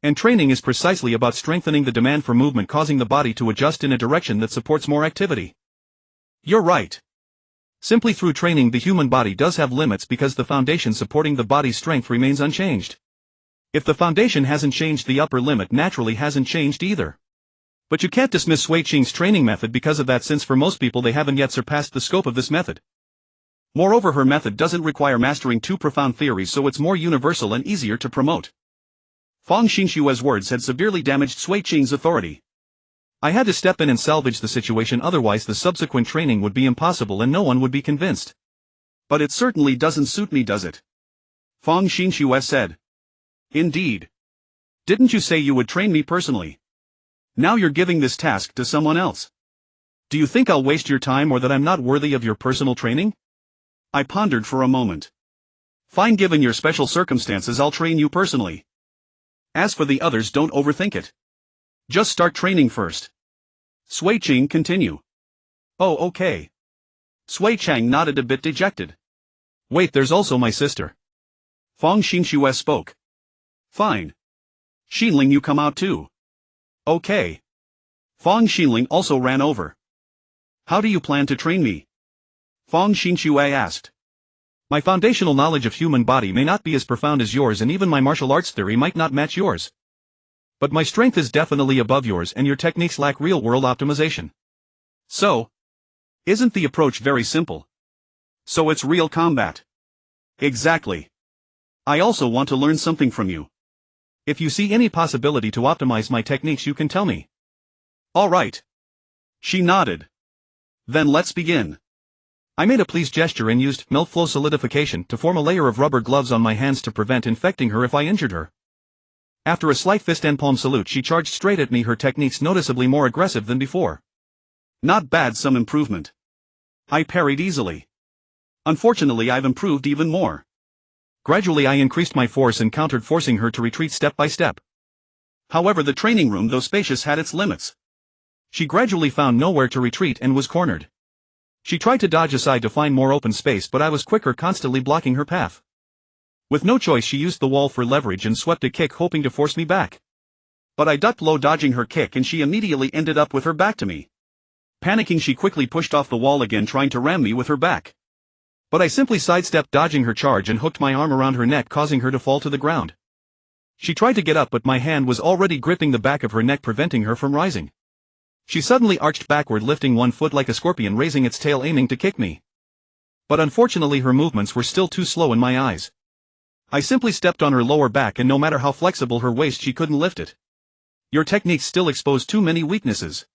And training is precisely about strengthening the demand for movement, causing the body to adjust in a direction that supports more activity. You're right. Simply through training, the human body does have limits because the foundation supporting the body's strength remains unchanged. If the foundation hasn't changed, the upper limit naturally hasn't changed either. But you can't dismiss Sui Qing's training method because of that, since for most people they haven't yet surpassed the scope of this method. Moreover, her method doesn't require mastering too profound theories, so it's more universal and easier to promote. Fong Xinxue's words had severely damaged Sui Qing's authority. I had to step in and salvage the situation, otherwise the subsequent training would be impossible and no one would be convinced. But it certainly doesn't suit me, does it? Fong Xinxue said. Indeed. Didn't you say you would train me personally? Now you're giving this task to someone else. Do you think I'll waste your time, or that I'm not worthy of your personal training? I pondered for a moment. Fine, given your special circumstances, I'll train you personally. As for the others, don't overthink it. Just start training first. Sui Qing, continue. Oh, okay. Sui Qing nodded, a bit dejected. Wait, there's also my sister. Fong Xinxue spoke. Fine. Xinling, you come out too. Okay. Fong Xinling also ran over. How do you plan to train me? Fong Xinxue asked. My foundational knowledge of human body may not be as profound as yours, and even my martial arts theory might not match yours. But my strength is definitely above yours, and your techniques lack real-world optimization. So, isn't the approach very simple? So it's real combat. Exactly. I also want to learn something from you. If you see any possibility to optimize my techniques, you can tell me. All right. She nodded. Then let's begin. I made a pleased gesture and used melt flow solidification to form a layer of rubber gloves on my hands to prevent infecting her if I injured her. After a slight fist and palm salute, she charged straight at me, her techniques noticeably more aggressive than before. Not bad, some improvement. I parried easily. Unfortunately, I've improved even more. Gradually I increased my force and countered, forcing her to retreat step by step. However, the training room, though spacious, had its limits. She gradually found nowhere to retreat and was cornered. She tried to dodge aside to find more open space, but I was quicker, constantly blocking her path. With no choice, she used the wall for leverage and swept a kick, hoping to force me back. But I ducked low, dodging her kick, and she immediately ended up with her back to me. Panicking, she quickly pushed off the wall again, trying to ram me with her back. But I simply sidestepped, dodging her charge, and hooked my arm around her neck, causing her to fall to the ground. She tried to get up, but my hand was already gripping the back of her neck, preventing her from rising. She suddenly arched backward, lifting one foot like a scorpion, raising its tail, aiming to kick me. But unfortunately her movements were still too slow in my eyes. I simply stepped on her lower back, and no matter how flexible her waist, she couldn't lift it. Your techniques still expose too many weaknesses.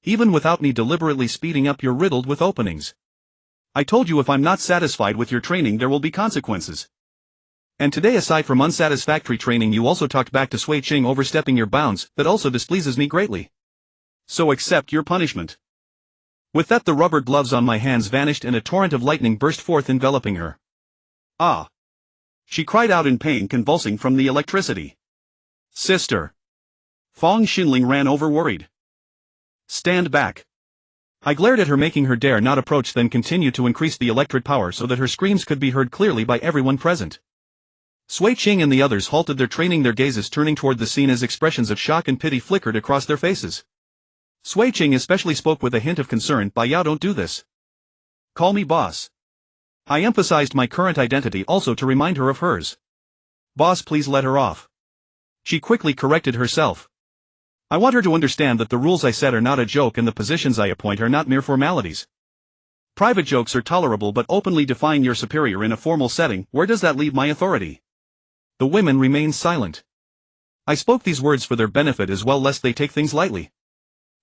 Even without me deliberately speeding up, you're riddled with openings. I told you, if I'm not satisfied with your training, there will be consequences. And today, aside from unsatisfactory training, you also talked back to Sui Ching, overstepping your bounds. That also displeases me greatly. So accept your punishment. With that, the rubber gloves on my hands vanished and a torrent of lightning burst forth, enveloping her. Ah! She cried out in pain, convulsing from the electricity. Sister! Fong Xinling ran over, worried. Stand back. I glared at her, making her dare not approach, then continued to increase the electric power so that her screams could be heard clearly by everyone present. Sui Ching and the others halted their training, their gazes turning toward the scene as expressions of shock and pity flickered across their faces. Sui Ching especially spoke with a hint of concern. "Bai Yao, don't do this. Call me boss." I emphasized my current identity also to remind her of hers. "Boss, please let her off." She quickly corrected herself. "I want her to understand that the rules I set are not a joke, and the positions I appoint are not mere formalities. Private jokes are tolerable, but openly defying your superior in a formal setting, where does that leave my authority?" The women remained silent. I spoke these words for their benefit as well, lest they take things lightly.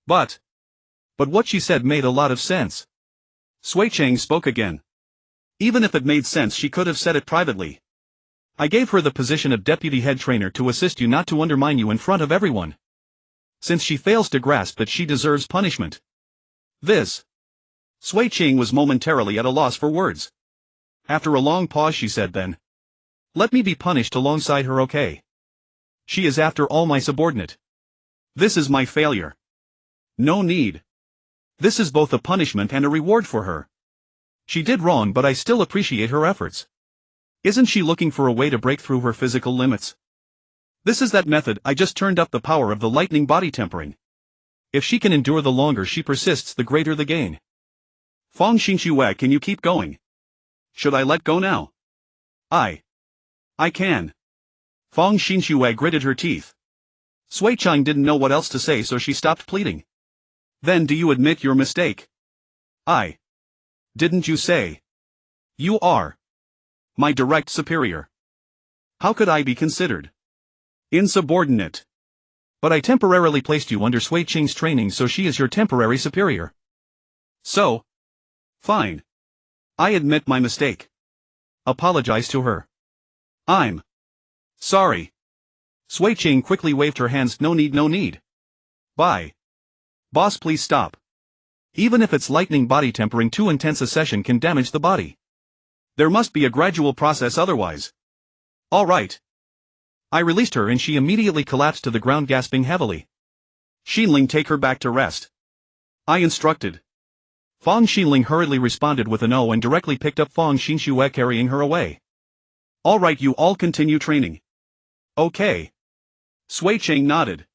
But what she said made a lot of sense. Sui Chang spoke again. "Even if it made sense, she could have said it privately. I gave her the position of deputy head trainer to assist you, not to undermine you in front of everyone. Since she fails to grasp that, she deserves punishment." This. Sui Ching was momentarily at a loss for words. After a long pause, she said then, "Let me be punished alongside her, okay? She is after all my subordinate. This is my failure. No need. This is both a punishment and a reward for her. She did wrong, but I still appreciate her efforts. Isn't she looking for a way to break through her physical limits? This is that method. I just turned up the power of the lightning body tempering. If she can endure the longer she persists, the greater the gain. Fong Xinxue, can you keep going? Should I let go now?" I can." Fong Xinxue gritted her teeth. Sui Chang didn't know what else to say, so she stopped pleading. "Then do you admit your mistake?" Didn't you say? You are my direct superior. How could I be considered insubordinate? But I temporarily placed you under Sui Ching's training, so she is your temporary superior. So? Fine. I admit my mistake. Apologize to her. I'm sorry. Sui Ching quickly waved her hands. No need, no need. Bye. Boss, please stop. Even if it's lightning body tempering, too intense a session can damage the body. There must be a gradual process, otherwise. All right. I released her and she immediately collapsed to the ground, gasping heavily. Xinling, take her back to rest. I instructed. Fong Xinling hurriedly responded with a no and directly picked up Fong Xinxue, carrying her away. All right, you all continue training. Okay. Sui Ching nodded.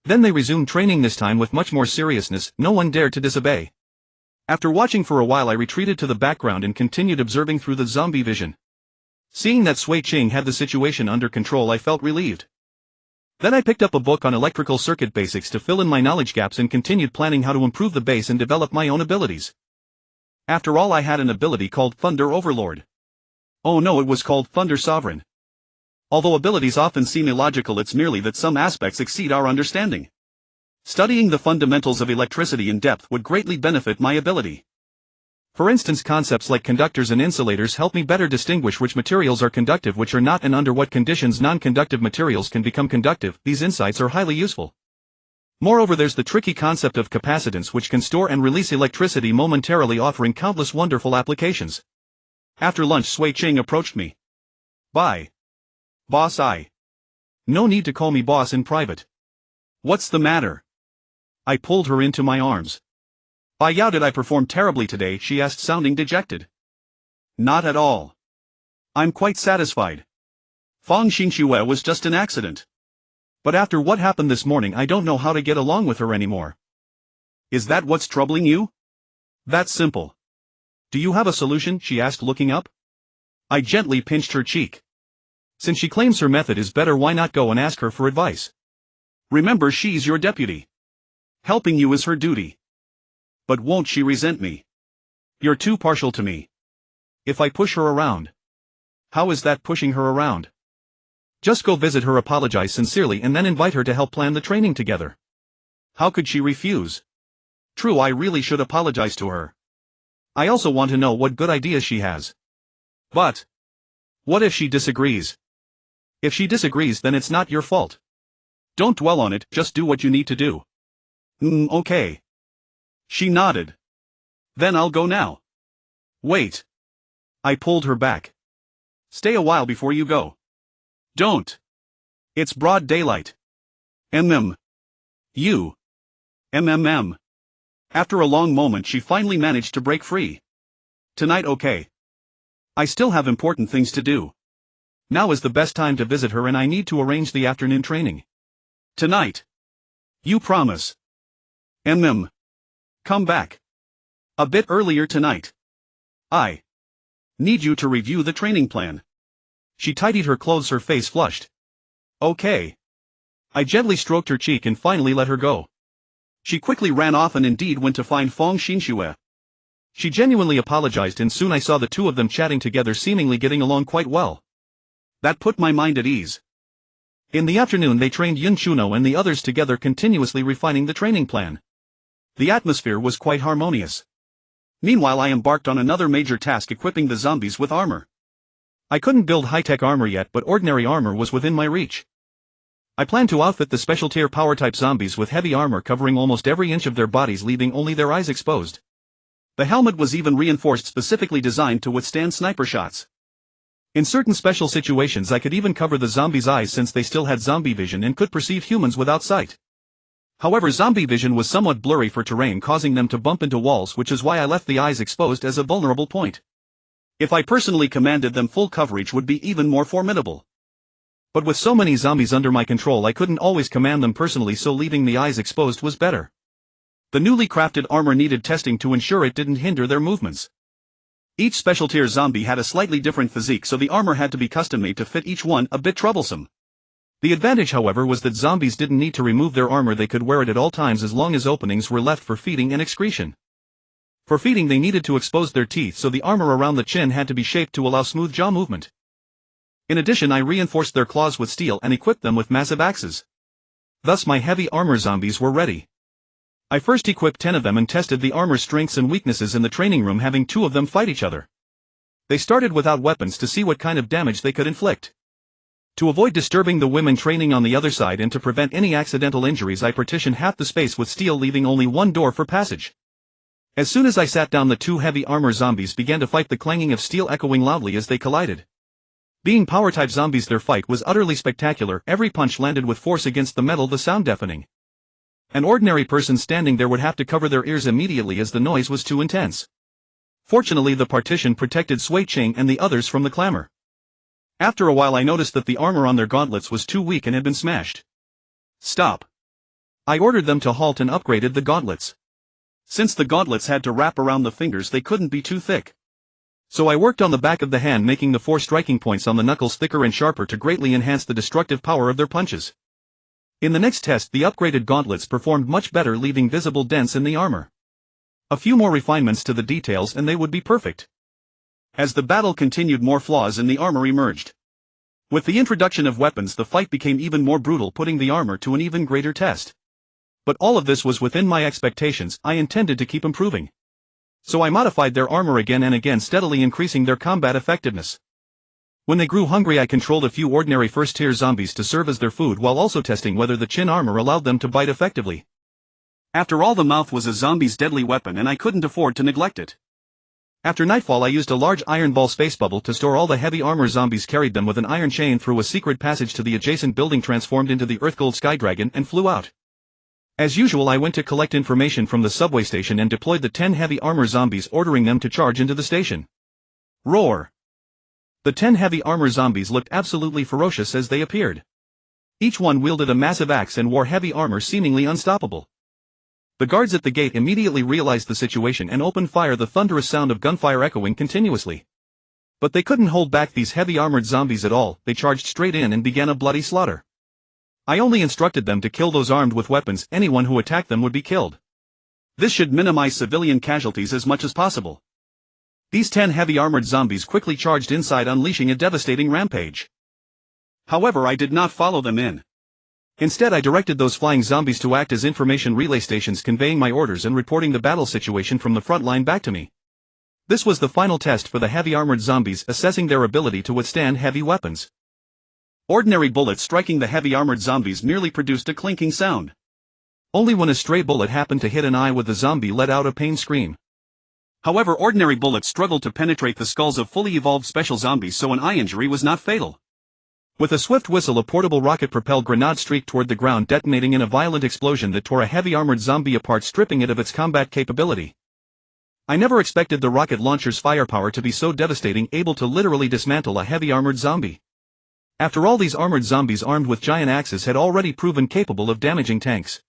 Then they resumed training, this time with much more seriousness. No one dared to disobey. After watching for a while, I retreated to the background and continued observing through the zombie vision. Seeing that Sui Ching had the situation under control, I felt relieved. Then I picked up a book on electrical circuit basics to fill in my knowledge gaps and continued planning how to improve the base and develop my own abilities. After all, I had an ability called Thunder Overlord. Oh no, it was called Thunder Sovereign. Although abilities often seem illogical, it's merely that some aspects exceed our understanding. Studying the fundamentals of electricity in depth would greatly benefit my ability. For instance, concepts like conductors and insulators help me better distinguish which materials are conductive, which are not, and under what conditions non-conductive materials can become conductive. These insights are highly useful. Moreover, there's the tricky concept of capacitance, which can store and release electricity momentarily, offering countless wonderful applications. After lunch Sui Ching approached me. Bye. Boss No need to call me boss in private. What's the matter? I pulled her into my arms. How did I perform terribly today? She asked, sounding dejected. Not at all. I'm quite satisfied. Fang Xingxue was just an accident. But after what happened this morning I don't know how to get along with her anymore. Is that what's troubling you? That's simple. Do you have a solution? She asked, looking up. I gently pinched her cheek. Since she claims her method is better, why not go and ask her for advice? Remember, she's your deputy. Helping you is her duty. But won't she resent me? You're too partial to me. If I push her around. How is that pushing her around? Just go visit her, apologize sincerely, and then invite her to help plan the training together. How could she refuse? True, I really should apologize to her. I also want to know what good ideas she has. But what if she disagrees? If she disagrees, then it's not your fault. Don't dwell on it, just do what you need to do. Okay. She nodded. Then I'll go now. Wait. I pulled her back. Stay a while before you go. Don't. It's broad daylight. You. After a long moment she finally managed to break free. Tonight, okay. I still have important things to do. Now is the best time to visit her and I need to arrange the afternoon training. Tonight. You promise? Come back. A bit earlier tonight. I need you to review the training plan. She tidied her clothes, her face flushed. Okay. I gently stroked her cheek and finally let her go. She quickly ran off and indeed went to find Fang Xingxue. She genuinely apologized and soon I saw the two of them chatting together, seemingly getting along quite well. That put my mind at ease. In the afternoon they trained Yun Chuno and the others together, continuously refining the training plan. The atmosphere was quite harmonious. Meanwhile I embarked on another major task, equipping the zombies with armor. I couldn't build high-tech armor yet, but ordinary armor was within my reach. I planned to outfit the special tier power-type zombies with heavy armor covering almost every inch of their bodies, leaving only their eyes exposed. The helmet was even reinforced, specifically designed to withstand sniper shots. In certain special situations I could even cover the zombies' eyes, since they still had zombie vision and could perceive humans without sight. However, zombie vision was somewhat blurry for terrain, causing them to bump into walls, which is why I left the eyes exposed as a vulnerable point. If I personally commanded them, full coverage would be even more formidable. But with so many zombies under my control I couldn't always command them personally, so leaving the eyes exposed was better. The newly crafted armor needed testing to ensure it didn't hinder their movements. Each special tier zombie had a slightly different physique, so the armor had to be custom made to fit each one, a bit troublesome. The advantage, however, was that zombies didn't need to remove their armor, they could wear it at all times as long as openings were left for feeding and excretion. For feeding they needed to expose their teeth, so the armor around the chin had to be shaped to allow smooth jaw movement. In addition, I reinforced their claws with steel and equipped them with massive axes. Thus my heavy armor zombies were ready. I first equipped 10 of them and tested the armor's strengths and weaknesses in the training room, having 2 of them fight each other. They started without weapons to see what kind of damage they could inflict. To avoid disturbing the women training on the other side and to prevent any accidental injuries, I partitioned half the space with steel, leaving only one door for passage. As soon as I sat down, the 2 heavy armor zombies began to fight, the clanging of steel echoing loudly as they collided. Being power-type zombies, their fight was utterly spectacular. Every punch landed with force against the metal, the sound deafening. An ordinary person standing there would have to cover their ears immediately as the noise was too intense. Fortunately, the partition protected Sui Ching and the others from the clamor. After a while I noticed that the armor on their gauntlets was too weak and had been smashed. Stop. I ordered them to halt and upgraded the gauntlets. Since the gauntlets had to wrap around the fingers, they couldn't be too thick. So I worked on the back of the hand, making the 4 striking points on the knuckles thicker and sharper to greatly enhance the destructive power of their punches. In the next test, the upgraded gauntlets performed much better, leaving visible dents in the armor. A few more refinements to the details and they would be perfect. As the battle continued, more flaws in the armor emerged. With the introduction of weapons, the fight became even more brutal, putting the armor to an even greater test. But all of this was within my expectations. I intended to keep improving. So I modified their armor again and again, steadily increasing their combat effectiveness. When they grew hungry, I controlled a few ordinary first-tier zombies to serve as their food, while also testing whether the chin armor allowed them to bite effectively. After all, the mouth was a zombie's deadly weapon and I couldn't afford to neglect it. After nightfall I used a large iron ball space bubble to store all the heavy armor zombies, carried them with an iron chain through a secret passage to the adjacent building, transformed into the Earthgold Skydragon, and flew out. As usual, I went to collect information from the subway station and deployed the 10 heavy armor zombies, ordering them to charge into the station. Roar! The 10 heavy armor zombies looked absolutely ferocious as they appeared. Each one wielded a massive axe and wore heavy armor, seemingly unstoppable. The guards at the gate immediately realized the situation and opened fire, the thunderous sound of gunfire echoing continuously. But they couldn't hold back these heavy armored zombies at all. They charged straight in and began a bloody slaughter. I only instructed them to kill those armed with weapons. Anyone who attacked them would be killed. This should minimize civilian casualties as much as possible. These 10 heavy armored zombies quickly charged inside, unleashing a devastating rampage. However, I did not follow them in. Instead, I directed those flying zombies to act as information relay stations, conveying my orders and reporting the battle situation from the front line back to me. This was the final test for the heavy armored zombies, assessing their ability to withstand heavy weapons. Ordinary bullets striking the heavy armored zombies merely produced a clinking sound. Only when a stray bullet happened to hit an eye would the zombie let out a pain scream. However, ordinary bullets struggled to penetrate the skulls of fully evolved special zombies, so an eye injury was not fatal. With a swift whistle, a portable rocket-propelled grenade streaked toward the ground, detonating in a violent explosion that tore a heavy armored zombie apart, stripping it of its combat capability. I never expected the rocket launcher's firepower to be so devastating, able to literally dismantle a heavy armored zombie. After all, these armored zombies armed with giant axes had already proven capable of damaging tanks.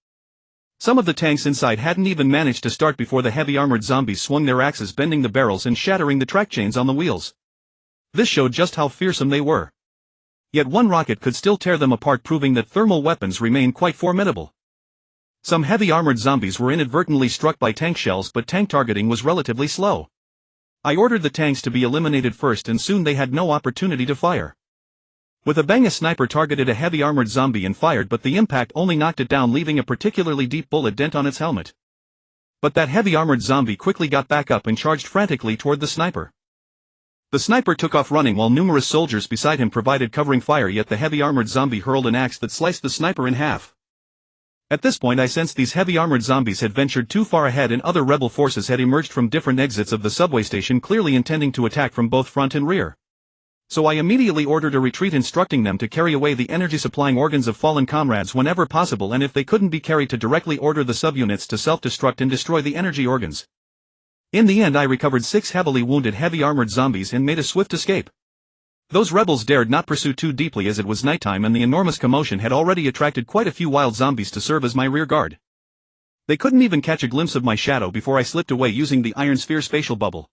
Some of the tanks inside hadn't even managed to start before the heavy armored zombies swung their axes, bending the barrels and shattering the track chains on the wheels. This showed just how fearsome they were. Yet one rocket could still tear them apart, proving that thermal weapons remain quite formidable. Some heavy armored zombies were inadvertently struck by tank shells, but tank targeting was relatively slow. I ordered the tanks to be eliminated first, and soon they had no opportunity to fire. With a bang, a sniper targeted a heavy armored zombie and fired, but the impact only knocked it down, leaving a particularly deep bullet dent on its helmet. But that heavy armored zombie quickly got back up and charged frantically toward the sniper. The sniper took off running while numerous soldiers beside him provided covering fire, yet the heavy armored zombie hurled an axe that sliced the sniper in half. At this point I sensed these heavy armored zombies had ventured too far ahead, and other rebel forces had emerged from different exits of the subway station, clearly intending to attack from both front and rear. So I immediately ordered a retreat, instructing them to carry away the energy-supplying organs of fallen comrades whenever possible, and if they couldn't be carried, to directly order the subunits to self-destruct and destroy the energy organs. In the end, I recovered 6 heavily wounded heavy armored zombies and made a swift escape. Those rebels dared not pursue too deeply, as it was nighttime and the enormous commotion had already attracted quite a few wild zombies to serve as my rear guard. They couldn't even catch a glimpse of my shadow before I slipped away using the Iron Sphere spatial bubble.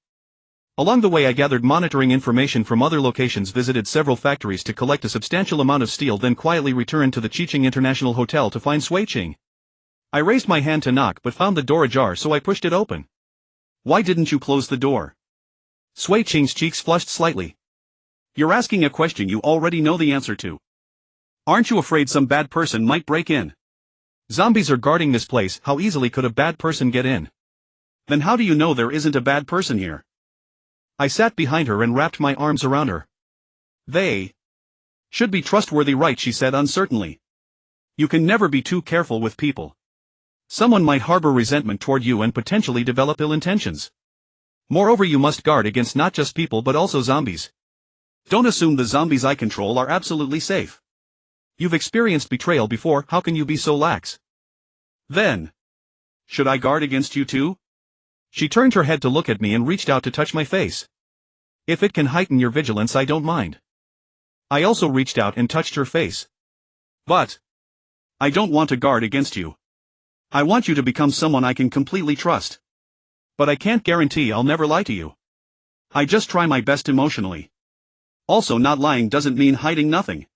Along the way I gathered monitoring information from other locations, visited several factories to collect a substantial amount of steel, then quietly returned to the Chiching International Hotel to find Sui Ching. I raised my hand to knock but found the door ajar, so I pushed it open. "Why didn't you close the door?" Sui Ching's cheeks flushed slightly. "You're asking a question you already know the answer to. Aren't you afraid some bad person might break in? Zombies are guarding this place. How easily could a bad person get in?" "Then how do you know there isn't a bad person here?" I sat behind her and wrapped my arms around her. "They should be trustworthy, right?" she said uncertainly. "You can never be too careful with people. Someone might harbor resentment toward you and potentially develop ill intentions. Moreover, you must guard against not just people but also zombies. Don't assume the zombies I control are absolutely safe. You've experienced betrayal before. How can you be so lax? Then, should I guard against you too?" She turned her head to look at me and reached out to touch my face. "If it can heighten your vigilance, I don't mind." I also reached out and touched her face. "But I don't want to guard against you. I want you to become someone I can completely trust. But I can't guarantee I'll never lie to you. I just try my best emotionally. Also, not lying doesn't mean hiding nothing.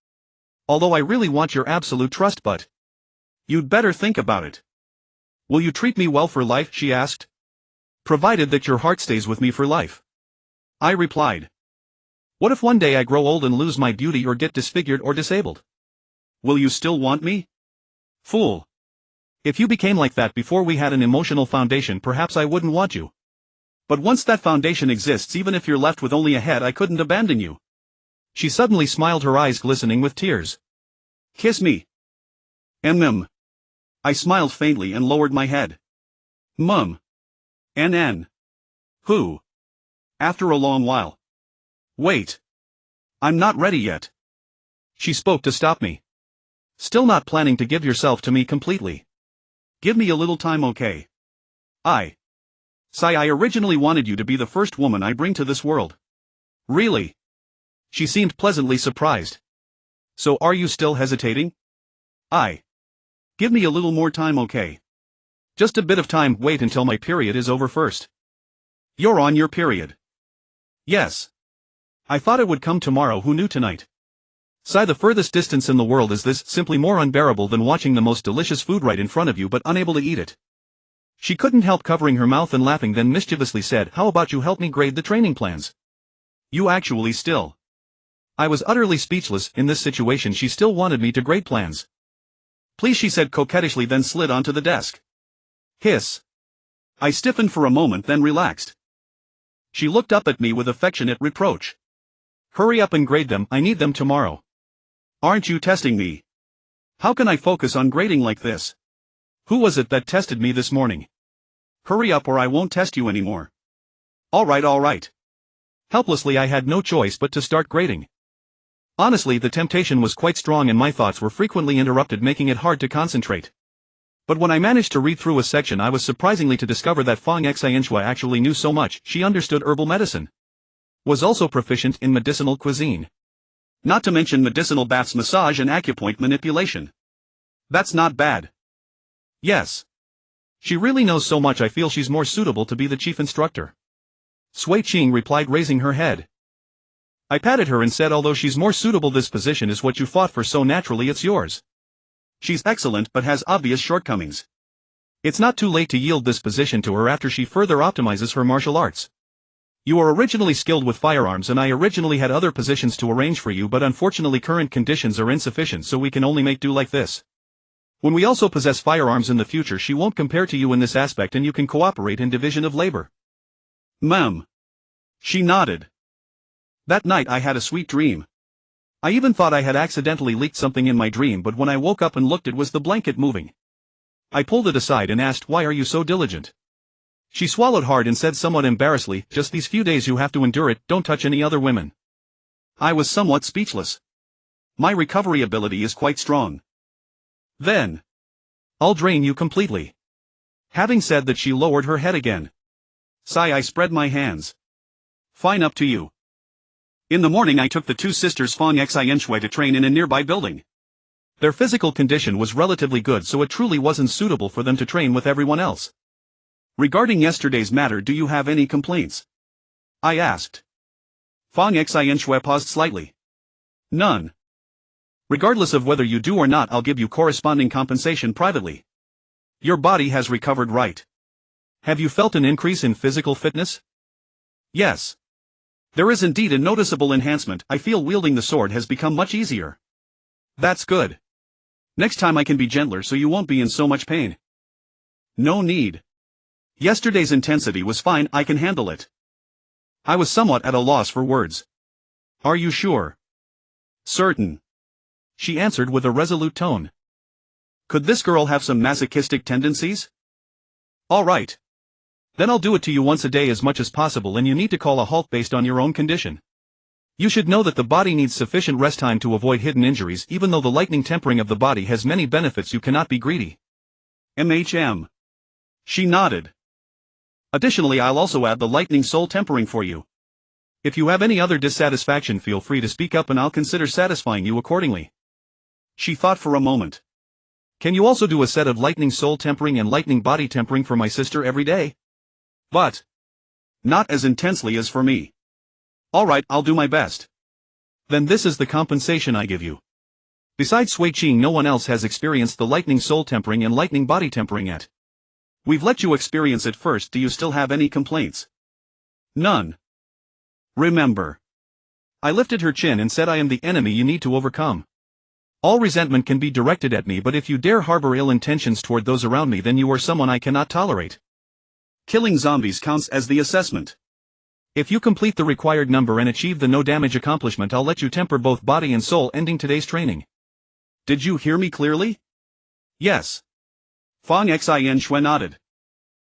Although I really want your absolute trust, but you'd better think about it." "Will you treat me well for life?" she asked. "Provided that your heart stays with me for life," I replied. "What if one day I grow old and lose my beauty or get disfigured or disabled? Will you still want me?" "Fool. If you became like that before we had an emotional foundation, perhaps I wouldn't want you. But once that foundation exists, even if you're left with only a head, I couldn't abandon you." She suddenly smiled, her eyes glistening with tears. "Kiss me." "Mm." I smiled faintly and lowered my head. "Mum. NN. Who?" after a long while. Wait. I'm not ready yet. She spoke to stop me. Still not planning to give yourself to me completely. Give me a little time, okay? Sai, I originally wanted you to be the first woman I bring to this world. Really? She seemed pleasantly surprised. So are you still hesitating? Give me a little more time, okay? Just a bit of time, wait until my period is over first. You're on your period. Yes. I thought it would come tomorrow, who knew tonight? Sai, the furthest distance in the world is this, simply more unbearable than watching the most delicious food right in front of you but unable to eat it. She couldn't help covering her mouth and laughing, then mischievously said, how about you help me grade the training plans? You actually still. I was utterly speechless. In this situation she still wanted me to grade plans. Please, she said coquettishly, then slid onto the desk. Hiss. I stiffened for a moment, then relaxed. She looked up at me with affectionate reproach. Hurry up and grade them, I need them tomorrow. Aren't you testing me? How can I focus on grading like this? Who was it that tested me this morning? Hurry up or I won't test you anymore. Alright. Helplessly I had no choice but to start grading. Honestly, the temptation was quite strong and my thoughts were frequently interrupted, making it hard to concentrate. But when I managed to read through a section, I was surprisingly to discover that Fang Xianxue actually knew so much. She understood herbal medicine. Was also proficient in medicinal cuisine. Not to mention medicinal baths, massage and acupoint manipulation. That's not bad. Yes. She really knows so much, I feel she's more suitable to be the chief instructor. Sui Qing replied, raising her head. I patted her and said, although she's more suitable, this position is what you fought for, so naturally it's yours. She's excellent but has obvious shortcomings. It's not too late to yield this position to her after she further optimizes her martial arts. You are originally skilled with firearms and I originally had other positions to arrange for you, but unfortunately current conditions are insufficient, so we can only make do like this. When we also possess firearms in the future, she won't compare to you in this aspect and you can cooperate in division of labor. Ma'am. She nodded. That night I had a sweet dream. I even thought I had accidentally leaked something in my dream, but when I woke up and looked, it was the blanket moving. I pulled it aside and asked, why are you so diligent? She swallowed hard and said somewhat embarrassedly, just these few days you have to endure it, don't touch any other women. I was somewhat speechless. My recovery ability is quite strong. Then. I'll drain you completely. Having said that, she lowered her head again. Sigh, I spread my hands. Fine, up to you. In the morning I took the two sisters Fang Xianxue to train in a nearby building. Their physical condition was relatively good, so it truly wasn't suitable for them to train with everyone else. Regarding yesterday's matter, do you have any complaints? I asked. Fang Xianxue paused slightly. None. Regardless of whether you do or not, I'll give you corresponding compensation privately. Your body has recovered, right? Have you felt an increase in physical fitness? Yes. There is indeed a noticeable enhancement. I feel wielding the sword has become much easier. That's good. Next time I can be gentler so you won't be in so much pain. No need. Yesterday's intensity was fine, I can handle it. I was somewhat at a loss for words. Are you sure? Certain. She answered with a resolute tone. Could this girl have some masochistic tendencies? All right. Then I'll do it to you once a day as much as possible, and you need to call a halt based on your own condition. You should know that the body needs sufficient rest time to avoid hidden injuries. Even though the lightning tempering of the body has many benefits, you cannot be greedy. She nodded. Additionally, I'll also add the lightning soul tempering for you. If you have any other dissatisfaction, feel free to speak up and I'll consider satisfying you accordingly. She thought for a moment. Can you also do a set of lightning soul tempering and lightning body tempering for my sister every day? But not as intensely as for me. Alright, I'll do my best. Then this is the compensation I give you. Besides Sui Qing, no one else has experienced the lightning soul tempering and lightning body tempering yet. We've let you experience it first. Do you still have any complaints? None. Remember. I lifted her chin and said, I am the enemy you need to overcome. All resentment can be directed at me, but if you dare harbor ill intentions toward those around me, then you are someone I cannot tolerate. Killing zombies counts as the assessment. If you complete the required number and achieve the no damage accomplishment, I'll let you temper both body and soul, ending today's training. Did you hear me clearly? Yes. Fang Xianxue nodded.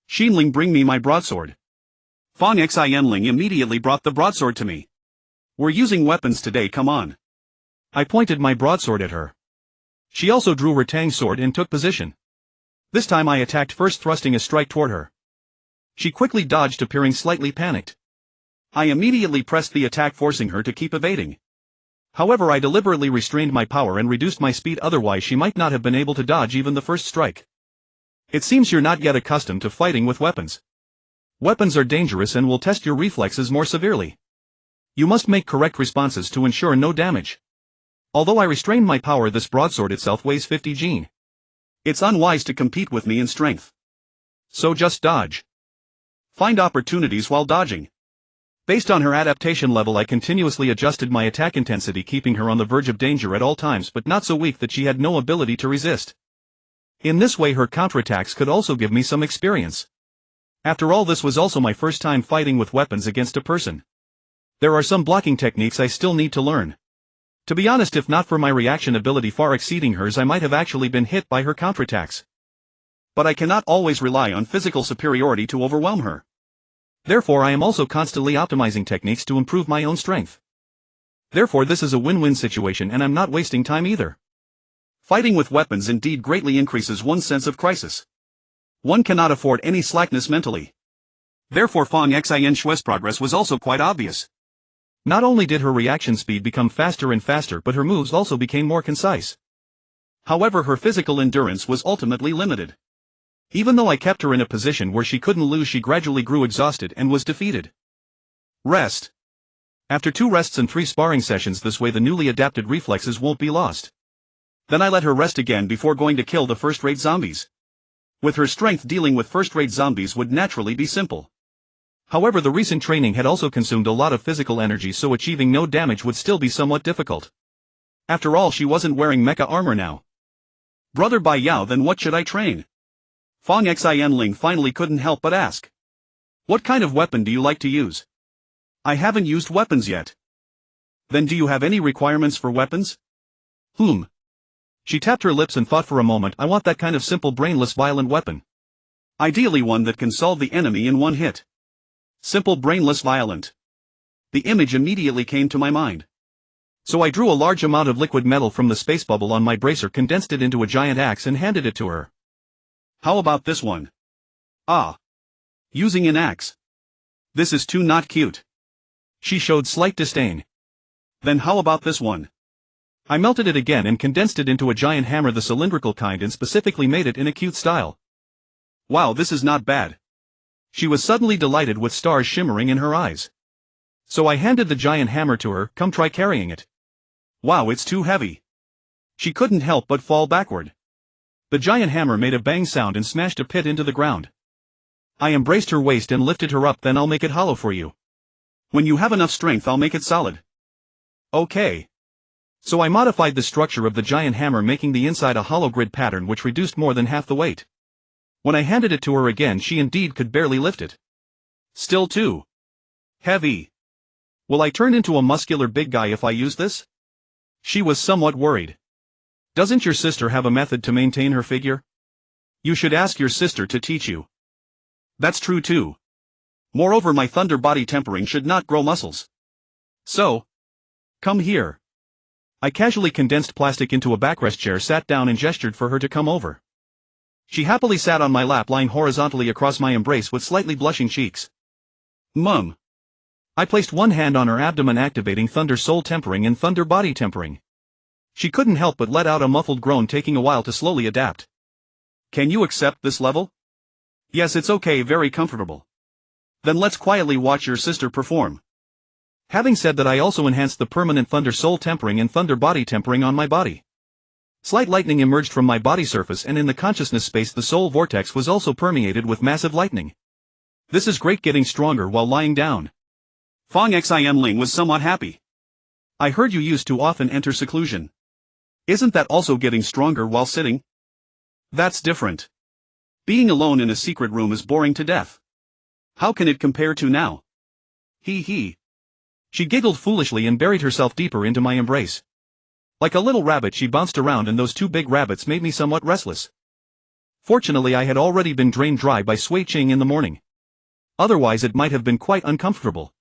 Xinling, bring me my broadsword. Fong Xianling immediately brought the broadsword to me. We're using weapons today, come on. I pointed my broadsword at her. She also drew her tang sword and took position. This time I attacked first, thrusting a strike toward her. She quickly dodged, appearing slightly panicked. I immediately pressed the attack, forcing her to keep evading. However, I deliberately restrained my power and reduced my speed, otherwise she might not have been able to dodge even the first strike. It seems you're not yet accustomed to fighting with weapons. Weapons are dangerous and will test your reflexes more severely. You must make correct responses to ensure no damage. Although I restrained my power, this broadsword itself weighs 50 Jin. It's unwise to compete with me in strength. So just dodge. Find opportunities while dodging. Based on her adaptation level, I continuously adjusted my attack intensity, keeping her on the verge of danger at all times, but not so weak that she had no ability to resist. In this way her counterattacks could also give me some experience. After all, this was also my first time fighting with weapons against a person. There are some blocking techniques I still need to learn. To be honest, if not for my reaction ability far exceeding hers, I might have actually been hit by her counterattacks. But I cannot always rely on physical superiority to overwhelm her. Therefore I am also constantly optimizing techniques to improve my own strength. Therefore this is a win-win situation and I'm not wasting time either. Fighting with weapons indeed greatly increases one's sense of crisis. One cannot afford any slackness mentally. Therefore Fong Xianxue's progress was also quite obvious. Not only did her reaction speed become faster and faster, but her moves also became more concise. However, her physical endurance was ultimately limited. Even though I kept her in a position where she couldn't lose, she gradually grew exhausted and was defeated. Rest. After 2 rests and 3 sparring sessions, this way the newly adapted reflexes won't be lost. Then I let her rest again before going to kill the first-rate zombies. With her strength, dealing with first-rate zombies would naturally be simple. However, the recent training had also consumed a lot of physical energy, so achieving no damage would still be somewhat difficult. After all, she wasn't wearing mecha armor now. Brother Bai Yao, then what should I train? Fong Xianling finally couldn't help but ask. What kind of weapon do you like to use? I haven't used weapons yet. Then do you have any requirements for weapons? She tapped her lips and thought for a moment. I want that kind of simple, brainless, violent weapon. Ideally one that can solve the enemy in one hit. Simple, brainless, violent. The image immediately came to my mind. So I drew a large amount of liquid metal from the space bubble on my bracer, condensed it into a giant axe and handed it to her. How about this one? Ah. Using an axe. This is too not cute. She showed slight disdain. Then how about this one? I melted it again and condensed it into a giant hammer, the cylindrical kind, and specifically made it in a cute style. Wow, this is not bad. She was suddenly delighted with stars shimmering in her eyes. So I handed the giant hammer to her. Come, try carrying it. Wow, it's too heavy. She couldn't help but fall backward. The giant hammer made a bang sound and smashed a pit into the ground. I embraced her waist and lifted her up. Then I'll make it hollow for you. When you have enough strength, I'll make it solid. Okay. So I modified the structure of the giant hammer, making the inside a hollow grid pattern, which reduced more than half the weight. When I handed it to her again, she indeed could barely lift it. Still too heavy. Will I turn into a muscular big guy if I use this? She was somewhat worried. Doesn't your sister have a method to maintain her figure? You should ask your sister to teach you. That's true too. Moreover, my thunder body tempering should not grow muscles. So, come here. I casually condensed plastic into a backrest chair, sat down and gestured for her to come over. She happily sat on my lap, lying horizontally across my embrace with slightly blushing cheeks. Mum. I placed one hand on her abdomen, activating thunder soul tempering and thunder body tempering. She couldn't help but let out a muffled groan, taking a while to slowly adapt. Can you accept this level? Yes, it's okay, very comfortable. Then let's quietly watch your sister perform. Having said that, I also enhanced the permanent thunder soul tempering and thunder body tempering on my body. Slight lightning emerged from my body surface, and in the consciousness space the soul vortex was also permeated with massive lightning. This is great, getting stronger while lying down. Fong Xianling was somewhat happy. I heard you used to often enter seclusion. Isn't that also getting stronger while sitting? That's different. Being alone in a secret room is boring to death. How can it compare to now? Hee hee. She giggled foolishly and buried herself deeper into my embrace. Like a little rabbit she bounced around, and those 2 big rabbits made me somewhat restless. Fortunately, I had already been drained dry by Sui Ching in the morning. Otherwise it might have been quite uncomfortable.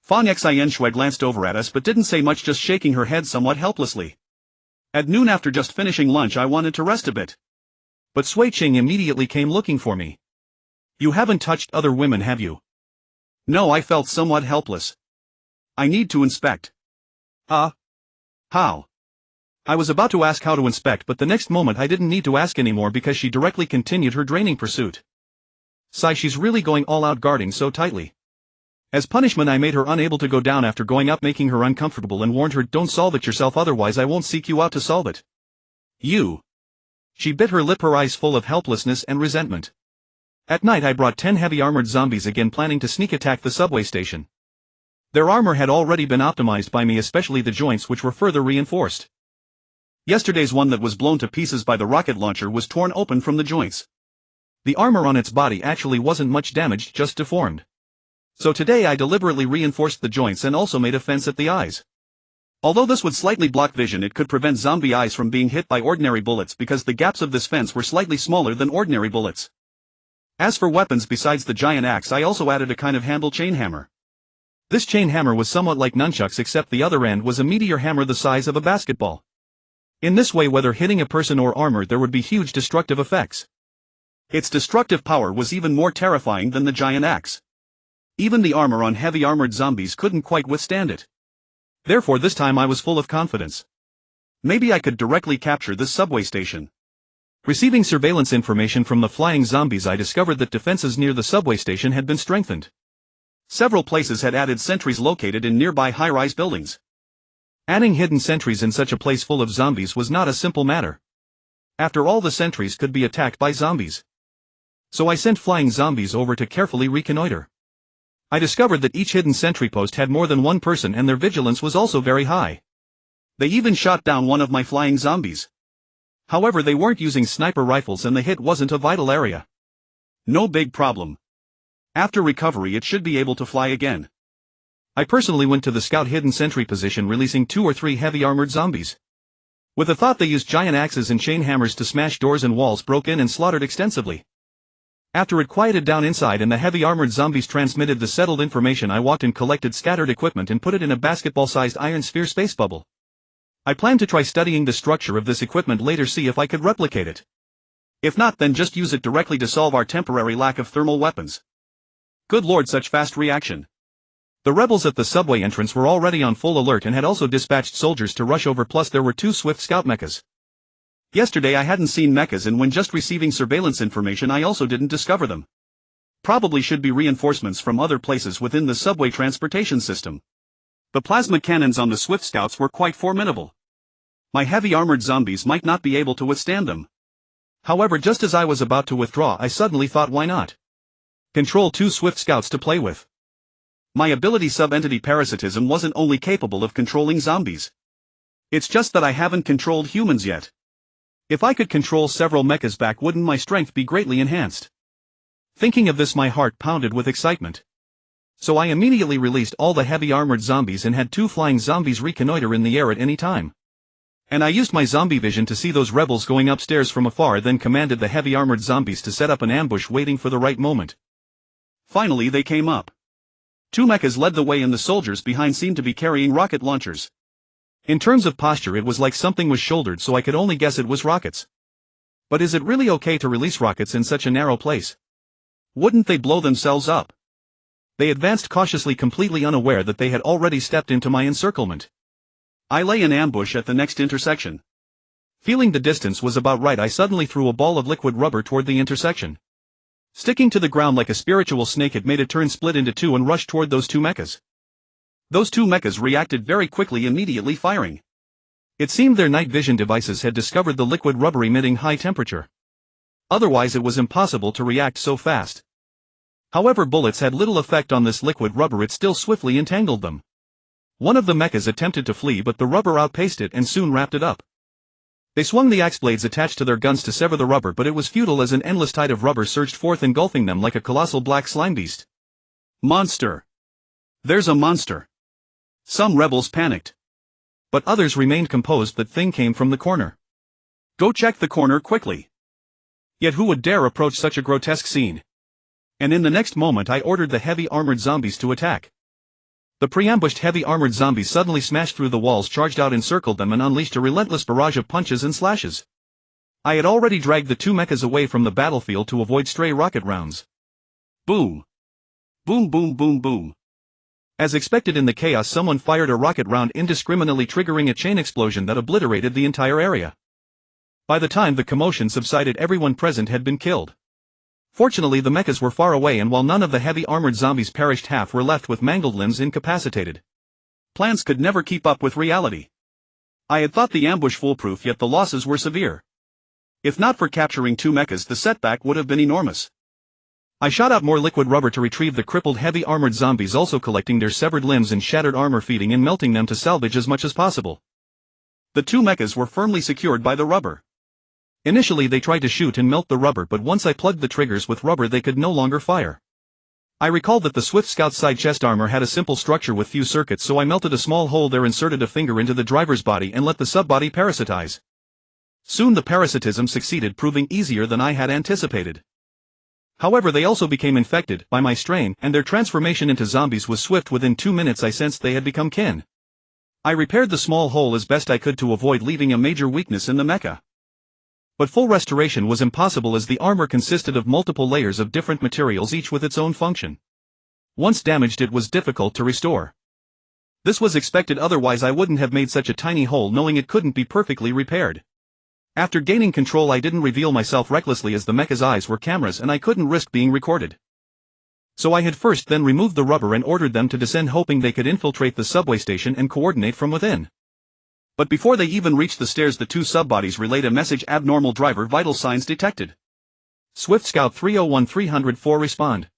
Fan Xianxue glanced over at us but didn't say much, just shaking her head somewhat helplessly. At noon, after just finishing lunch, I wanted to rest a bit. But Sui Qing immediately came looking for me. You haven't touched other women, have you? No, I felt somewhat helpless. I need to inspect. How? I was about to ask how to inspect, but the next moment I didn't need to ask anymore because she directly continued her draining pursuit. Sigh, she's really going all out, guarding so tightly. As punishment, I made her unable to go down after going up, making her uncomfortable, and warned her, don't solve it yourself, otherwise I won't seek you out to solve it. You. She bit her lip, her eyes full of helplessness and resentment. At night I brought 10 heavy armored zombies again, planning to sneak attack the subway station. Their armor had already been optimized by me, especially the joints, which were further reinforced. Yesterday's one that was blown to pieces by the rocket launcher was torn open from the joints. The armor on its body actually wasn't much damaged, just deformed. So today I deliberately reinforced the joints and also made a fence at the eyes. Although this would slightly block vision, it could prevent zombie eyes from being hit by ordinary bullets because the gaps of this fence were slightly smaller than ordinary bullets. As for weapons, besides the giant axe, I also added a kind of handle chain hammer. This chain hammer was somewhat like nunchucks, except the other end was a meteor hammer the size of a basketball. In this way, whether hitting a person or armor, there would be huge destructive effects. Its destructive power was even more terrifying than the giant axe. Even the armor on heavy armored zombies couldn't quite withstand it. Therefore this time I was full of confidence. Maybe I could directly capture this subway station. Receiving surveillance information from the flying zombies, I discovered that defenses near the subway station had been strengthened. Several places had added sentries located in nearby high-rise buildings. Adding hidden sentries in such a place full of zombies was not a simple matter. After all, the sentries could be attacked by zombies. So I sent flying zombies over to carefully reconnoiter. I discovered that each hidden sentry post had more than one person, and their vigilance was also very high. They even shot down one of my flying zombies. However, they weren't using sniper rifles and the hit wasn't a vital area. No big problem. After recovery it should be able to fly again. I personally went to the scout hidden sentry position, releasing 2 or 3 heavy armored zombies. With the thought they used giant axes and chain hammers to smash doors and walls, broke in and slaughtered extensively. After it quieted down inside and the heavy armored zombies transmitted the settled information, I walked and collected scattered equipment and put it in a basketball-sized iron sphere space bubble. I plan to try studying the structure of this equipment later, see if I could replicate it. If not, then just use it directly to solve our temporary lack of thermal weapons. Good lord, such fast reaction. The rebels at the subway entrance were already on full alert and had also dispatched soldiers to rush over, plus there were 2 swift scout mechas. Yesterday I hadn't seen mechas, and when just receiving surveillance information I also didn't discover them. Probably should be reinforcements from other places within the subway transportation system. The plasma cannons on the swift scouts were quite formidable. My heavy armored zombies might not be able to withstand them. However, just as I was about to withdraw, I suddenly thought, why not control 2 swift scouts to play with? My ability sub-entity parasitism wasn't only capable of controlling zombies. It's just that I haven't controlled humans yet. If I could control several mechas back, wouldn't my strength be greatly enhanced? Thinking of this, my heart pounded with excitement. So I immediately released all the heavy armored zombies and had 2 flying zombies reconnoiter in the air at any time. And I used my zombie vision to see those rebels going upstairs from afar, then commanded the heavy armored zombies to set up an ambush, waiting for the right moment. Finally they came up. 2 mechas led the way and the soldiers behind seemed to be carrying rocket launchers. In terms of posture it was like something was shouldered, so I could only guess it was rockets. But is it really okay to release rockets in such a narrow place? Wouldn't they blow themselves up? They advanced cautiously, completely unaware that they had already stepped into my encirclement. I lay in ambush at the next intersection. Feeling the distance was about right, I suddenly threw a ball of liquid rubber toward the intersection. Sticking to the ground like a spiritual snake, it made a turn, split into 2 and rushed toward those 2 mechas. Those 2 mechas reacted very quickly, immediately firing. It seemed their night vision devices had discovered the liquid rubber emitting high temperature. Otherwise it was impossible to react so fast. However, bullets had little effect on this liquid rubber, it still swiftly entangled them. One of the mechas attempted to flee, but the rubber outpaced it and soon wrapped it up. They swung the axe blades attached to their guns to sever the rubber, but it was futile as an endless tide of rubber surged forth, engulfing them like a colossal black slime beast. Monster! There's a monster! Some rebels panicked. But others remained composed. That thing came from the corner. Go check the corner quickly. Yet who would dare approach such a grotesque scene? And in the next moment I ordered the heavy armored zombies to attack. The pre-ambushed heavy armored zombies suddenly smashed through the walls, charged out, encircled them and unleashed a relentless barrage of punches and slashes. I had already dragged the two mechas away from the battlefield to avoid stray rocket rounds. Boom. Boom boom boom boom. As expected in the chaos, someone fired a rocket round indiscriminately, triggering a chain explosion that obliterated the entire area. By the time the commotion subsided, everyone present had been killed. Fortunately, the mechas were far away, and while none of the heavy armored zombies perished, half were left with mangled limbs, incapacitated. Plans could never keep up with reality. I had thought the ambush foolproof, yet the losses were severe. If not for capturing two mechas, the setback would have been enormous. I shot out more liquid rubber to retrieve the crippled heavy armored zombies, also collecting their severed limbs and shattered armor, feeding and melting them to salvage as much as possible. The two mechas were firmly secured by the rubber. Initially they tried to shoot and melt the rubber, but once I plugged the triggers with rubber they could no longer fire. I recalled that the Swift Scout's side chest armor had a simple structure with few circuits, so I melted a small hole there, inserted a finger into the driver's body and let the subbody parasitize. Soon the parasitism succeeded, proving easier than I had anticipated. However, they also became infected by my strain, and their transformation into zombies was swift. Within 2 minutes I sensed they had become kin. I repaired the small hole as best I could to avoid leaving a major weakness in the mecha. But full restoration was impossible, as the armor consisted of multiple layers of different materials, each with its own function. Once damaged, it was difficult to restore. This was expected, otherwise I wouldn't have made such a tiny hole knowing it couldn't be perfectly repaired. After gaining control, I didn't reveal myself recklessly, as the mecha's eyes were cameras and I couldn't risk being recorded. So I had first then removed the rubber and ordered them to descend, hoping they could infiltrate the subway station and coordinate from within. But before they even reached the stairs, the two subbodies relayed a message: abnormal driver vital signs detected. Swift Scout 301-304 respond.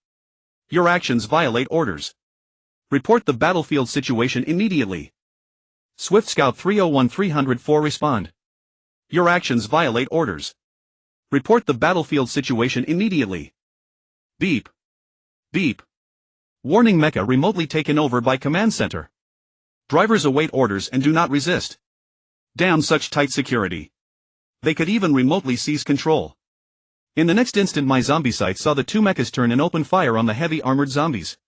Your actions violate orders. Report the battlefield situation immediately. Swift Scout 301-304 respond. Your actions violate orders. Report the battlefield situation immediately. Beep. Beep. Warning: Mecha remotely taken over by command center. Drivers await orders and do not resist. Damn such tight security. They could even remotely seize control. In the next instant my zombie sight saw the two mechas turn and open fire on the heavy armored zombies.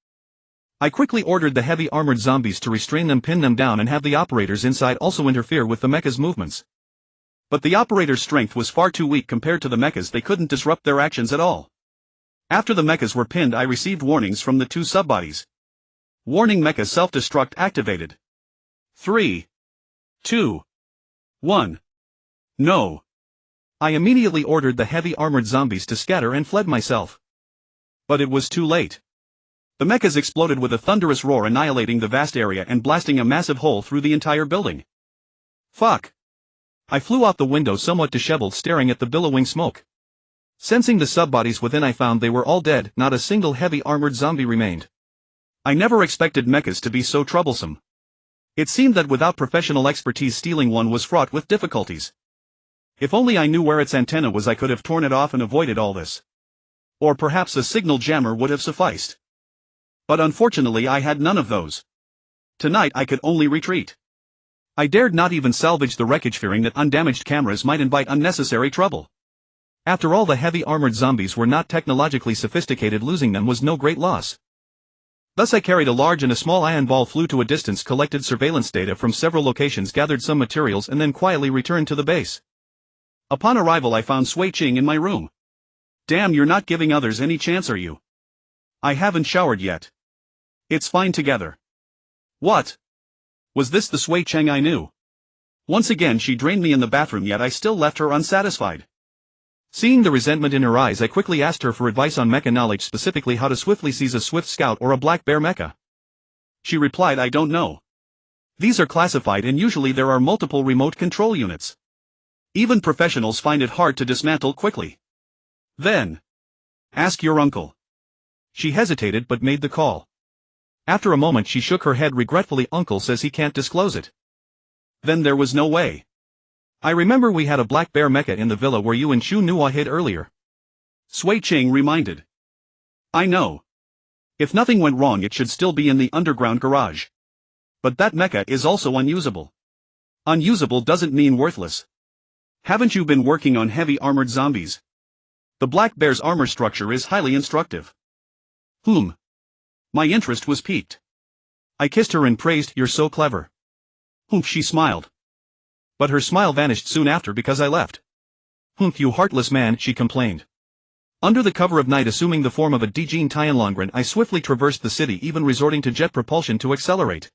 I quickly ordered the heavy armored zombies to restrain them, pin them down, and have the operators inside also interfere with the mecha's movements. But the operator's strength was far too weak compared to the mechas. They couldn't disrupt their actions at all. After the mechas were pinned, I received warnings from the two subbodies. Warning: Mecha self-destruct activated. 3, 2, 1. No. I immediately ordered the heavy armored zombies to scatter and fled myself. But it was too late. The mechas exploded with a thunderous roar, annihilating the vast area and blasting a massive hole through the entire building. Fuck. I flew out the window, somewhat disheveled, staring at the billowing smoke. Sensing the subbodies within, I found they were all dead. Not a single heavy armored zombie remained. I never expected mechas to be so troublesome. It seemed that without professional expertise, stealing one was fraught with difficulties. If only I knew where its antenna was, I could have torn it off and avoided all this. Or perhaps a signal jammer would have sufficed. But unfortunately I had none of those. Tonight I could only retreat. I dared not even salvage the wreckage, fearing that undamaged cameras might invite unnecessary trouble. After all, the heavy armored zombies were not technologically sophisticated. Losing them was no great loss. Thus I carried a large and a small ion ball, flew to a distance, collected surveillance data from several locations, gathered some materials, and then quietly returned to the base. Upon arrival I found Sui Ching in my room. Damn, you're not giving others any chance, are you? I haven't showered yet. It's fine together. What? Was this the Sui Ching I knew? Once again she drained me in the bathroom, yet I still left her unsatisfied. Seeing the resentment in her eyes, I quickly asked her for advice on mecha knowledge, specifically how to swiftly seize a Swift Scout or a Black Bear mecha. She replied, I don't know. These are classified and usually there are multiple remote control units. Even professionals find it hard to dismantle quickly. Then, ask your uncle. She hesitated but made the call. After a moment she shook her head regretfully. Uncle says he can't disclose it. Then there was no way. I remember we had a Black Bear mecha in the villa where you and Shu Nua hid earlier. Sui Ching reminded. I know. If nothing went wrong it should still be in the underground garage. But that mecha is also unusable. Unusable doesn't mean worthless. Haven't you been working on heavy armored zombies? The Black Bear's armor structure is highly instructive. My interest was piqued. I kissed her and praised, "You're so clever." She smiled. But her smile vanished soon after because I left. "You heartless man," she complained. Under the cover of night, assuming the form of a Dijin Tianlongren, I swiftly traversed the city, even resorting to jet propulsion to accelerate.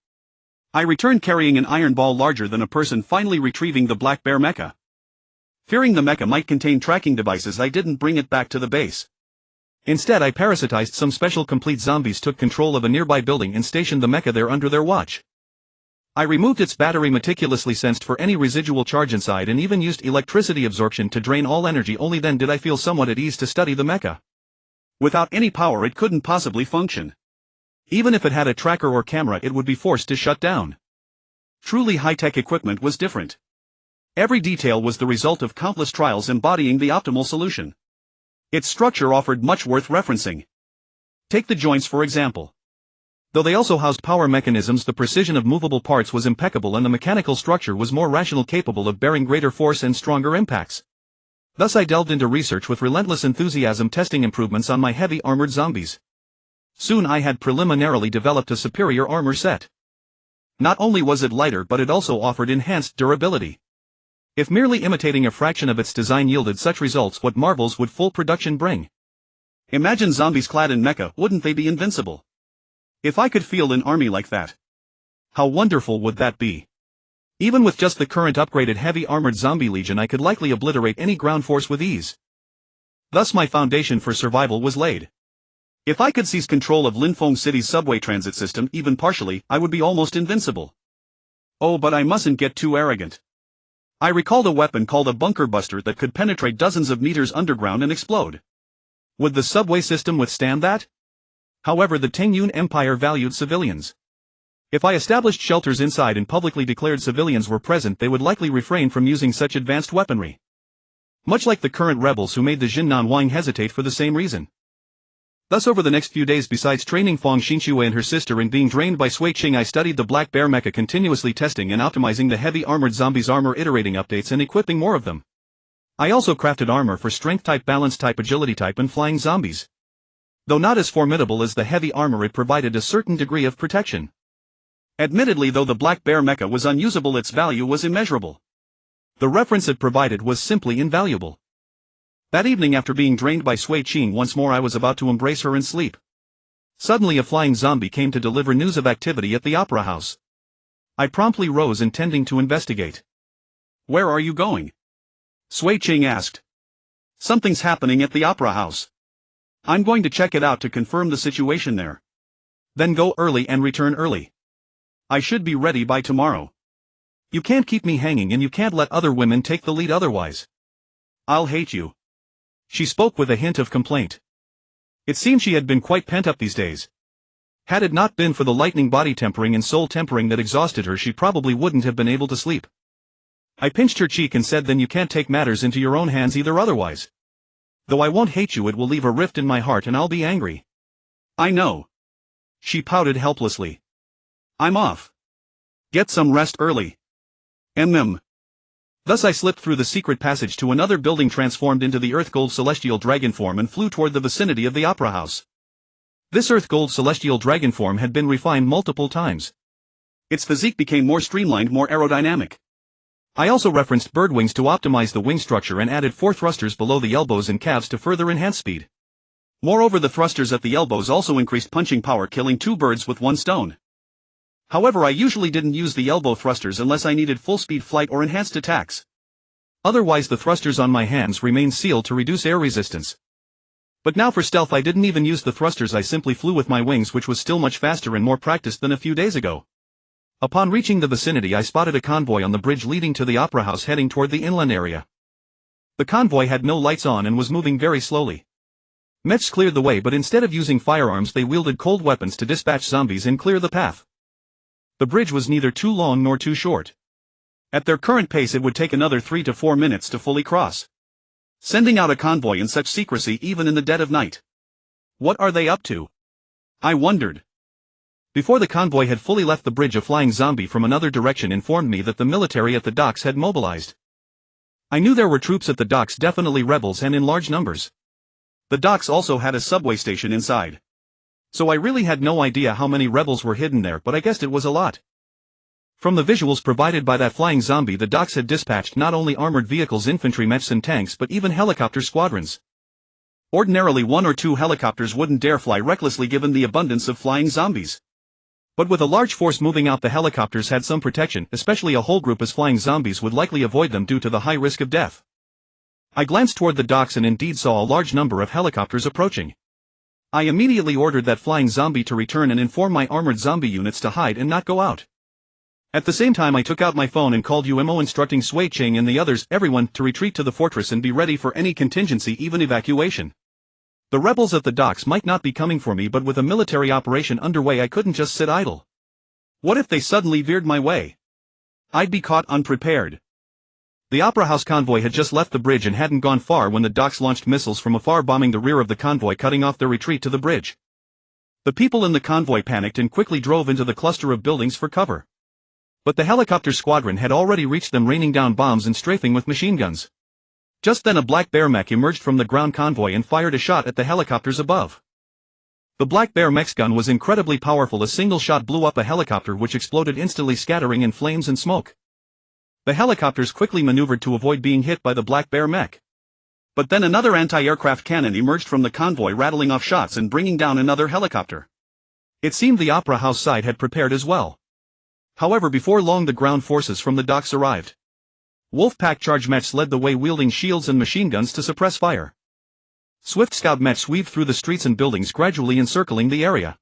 I returned carrying an iron ball larger than a person, finally retrieving the black bear mecha. Fearing the mecha might contain tracking devices, I didn't bring it back to the base. Instead, I parasitized some special complete zombies, took control of a nearby building and stationed the mecha there under their watch. I removed its battery, meticulously sensed for any residual charge inside, and even used electricity absorption to drain all energy. Only then did I feel somewhat at ease to study the mecha. Without any power it couldn't possibly function. Even if it had a tracker or camera, it would be forced to shut down. Truly high-tech equipment was different. Every detail was the result of countless trials embodying the optimal solution. Its structure offered much worth referencing. Take the joints for example. Though they also housed power mechanisms, the precision of movable parts was impeccable and the mechanical structure was more rational, capable of bearing greater force and stronger impacts. Thus I delved into research with relentless enthusiasm, testing improvements on my heavy armored zombies. Soon I had preliminarily developed a superior armor set. Not only was it lighter, but it also offered enhanced durability. If merely imitating a fraction of its design yielded such results, what marvels would full production bring? Imagine zombies clad in mecha, wouldn't they be invincible? If I could field an army like that, how wonderful would that be? Even with just the current upgraded heavy armored zombie legion, I could likely obliterate any ground force with ease. Thus my foundation for survival was laid. If I could seize control of Linfeng City's subway transit system, even partially, I would be almost invincible. Oh, but I mustn't get too arrogant. I recalled a weapon called a bunker buster that could penetrate dozens of meters underground and explode. Would the subway system withstand that? However, the Tengyun Empire valued civilians. If I established shelters inside and publicly declared civilians were present, they would likely refrain from using such advanced weaponry. Much like the current rebels who made the Jinnan Wang hesitate for the same reason. Thus over the next few days, besides training Fang Xinxue and her sister and being drained by Sui Qing, I studied the Black Bear mecha, continuously testing and optimizing the heavy armored zombies' armor, iterating updates and equipping more of them. I also crafted armor for strength type, balance type, agility type and flying zombies. Though not as formidable as the heavy armor, it provided a certain degree of protection. Admittedly, though the Black Bear mecha was unusable, its value was immeasurable. The reference it provided was simply invaluable. That evening, after being drained by Sui Qing once more, I was about to embrace her and sleep. Suddenly a flying zombie came to deliver news of activity at the opera house. I promptly rose, intending to investigate. "Where are you going?" Sui Qing asked. "Something's happening at the opera house. I'm going to check it out to confirm the situation there. Then go early and return early. I should be ready by tomorrow. You can't keep me hanging, and you can't let other women take the lead otherwise. I'll hate you." She spoke with a hint of complaint. It seemed she had been quite pent up these days. Had it not been for the lightning body tempering and soul tempering that exhausted her, she probably wouldn't have been able to sleep. I pinched her cheek and said, "Then you can't take matters into your own hands either otherwise. Though I won't hate you, it will leave a rift in my heart and I'll be angry." "I know." She pouted helplessly. "I'm off. Get some rest early." Thus I slipped through the secret passage to another building, transformed into the Earth Gold Celestial Dragon form, and flew toward the vicinity of the opera house. This Earth Gold Celestial Dragon form had been refined multiple times. Its physique became more streamlined, more aerodynamic. I also referenced bird wings to optimize the wing structure and added 4 thrusters below the elbows and calves to further enhance speed. Moreover, the thrusters at the elbows also increased punching power, killing 2 birds with 1 stone. However, I usually didn't use the elbow thrusters unless I needed full-speed flight or enhanced attacks. Otherwise, the thrusters on my hands remained sealed to reduce air resistance. But now for stealth, I didn't even use the thrusters, I simply flew with my wings, which was still much faster and more practiced than a few days ago. Upon reaching the vicinity, I spotted a convoy on the bridge leading to the opera house, heading toward the inland area. The convoy had no lights on and was moving very slowly. Mechs cleared the way, but instead of using firearms, they wielded cold weapons to dispatch zombies and clear the path. The bridge was neither too long nor too short. At their current pace, it would take another 3 to 4 minutes to fully cross. Sending out a convoy in such secrecy, even in the dead of night. What are they up to? I wondered. Before the convoy had fully left the bridge, a flying zombie from another direction informed me that the military at the docks had mobilized. I knew there were troops at the docks, definitely rebels, and in large numbers. The docks also had a subway station inside. So I really had no idea how many rebels were hidden there, but I guessed it was a lot. From the visuals provided by that flying zombie, the docks had dispatched not only armored vehicles, infantry mechs and tanks, but even helicopter squadrons. Ordinarily 1 or 2 helicopters wouldn't dare fly recklessly given the abundance of flying zombies. But with a large force moving out, the helicopters had some protection, especially a whole group, as flying zombies would likely avoid them due to the high risk of death. I glanced toward the docks and indeed saw a large number of helicopters approaching. I immediately ordered that flying zombie to return and inform my armored zombie units to hide and not go out. At the same time I took out my phone and called UMO, instructing Sui Ching and the others, everyone, to retreat to the fortress and be ready for any contingency, even evacuation. The rebels at the docks might not be coming for me, but with a military operation underway I couldn't just sit idle. What if they suddenly veered my way? I'd be caught unprepared. The Opera House convoy had just left the bridge and hadn't gone far when the docks launched missiles from afar, bombing the rear of the convoy, cutting off their retreat to the bridge. The people in the convoy panicked and quickly drove into the cluster of buildings for cover. But the helicopter squadron had already reached them, raining down bombs and strafing with machine guns. Just then a Black Bear mech emerged from the ground convoy and fired a shot at the helicopters above. The Black Bear mech's gun was incredibly powerful. A single shot blew up a helicopter, which exploded instantly, scattering in flames and smoke. The helicopters quickly maneuvered to avoid being hit by the Black Bear mech. But then another anti-aircraft cannon emerged from the convoy, rattling off shots and bringing down another helicopter. It seemed the Opera House side had prepared as well. However, before long the ground forces from the docks arrived. Wolfpack charge mechs led the way, wielding shields and machine guns to suppress fire. Swift scout mechs weaved through the streets and buildings, gradually encircling the area.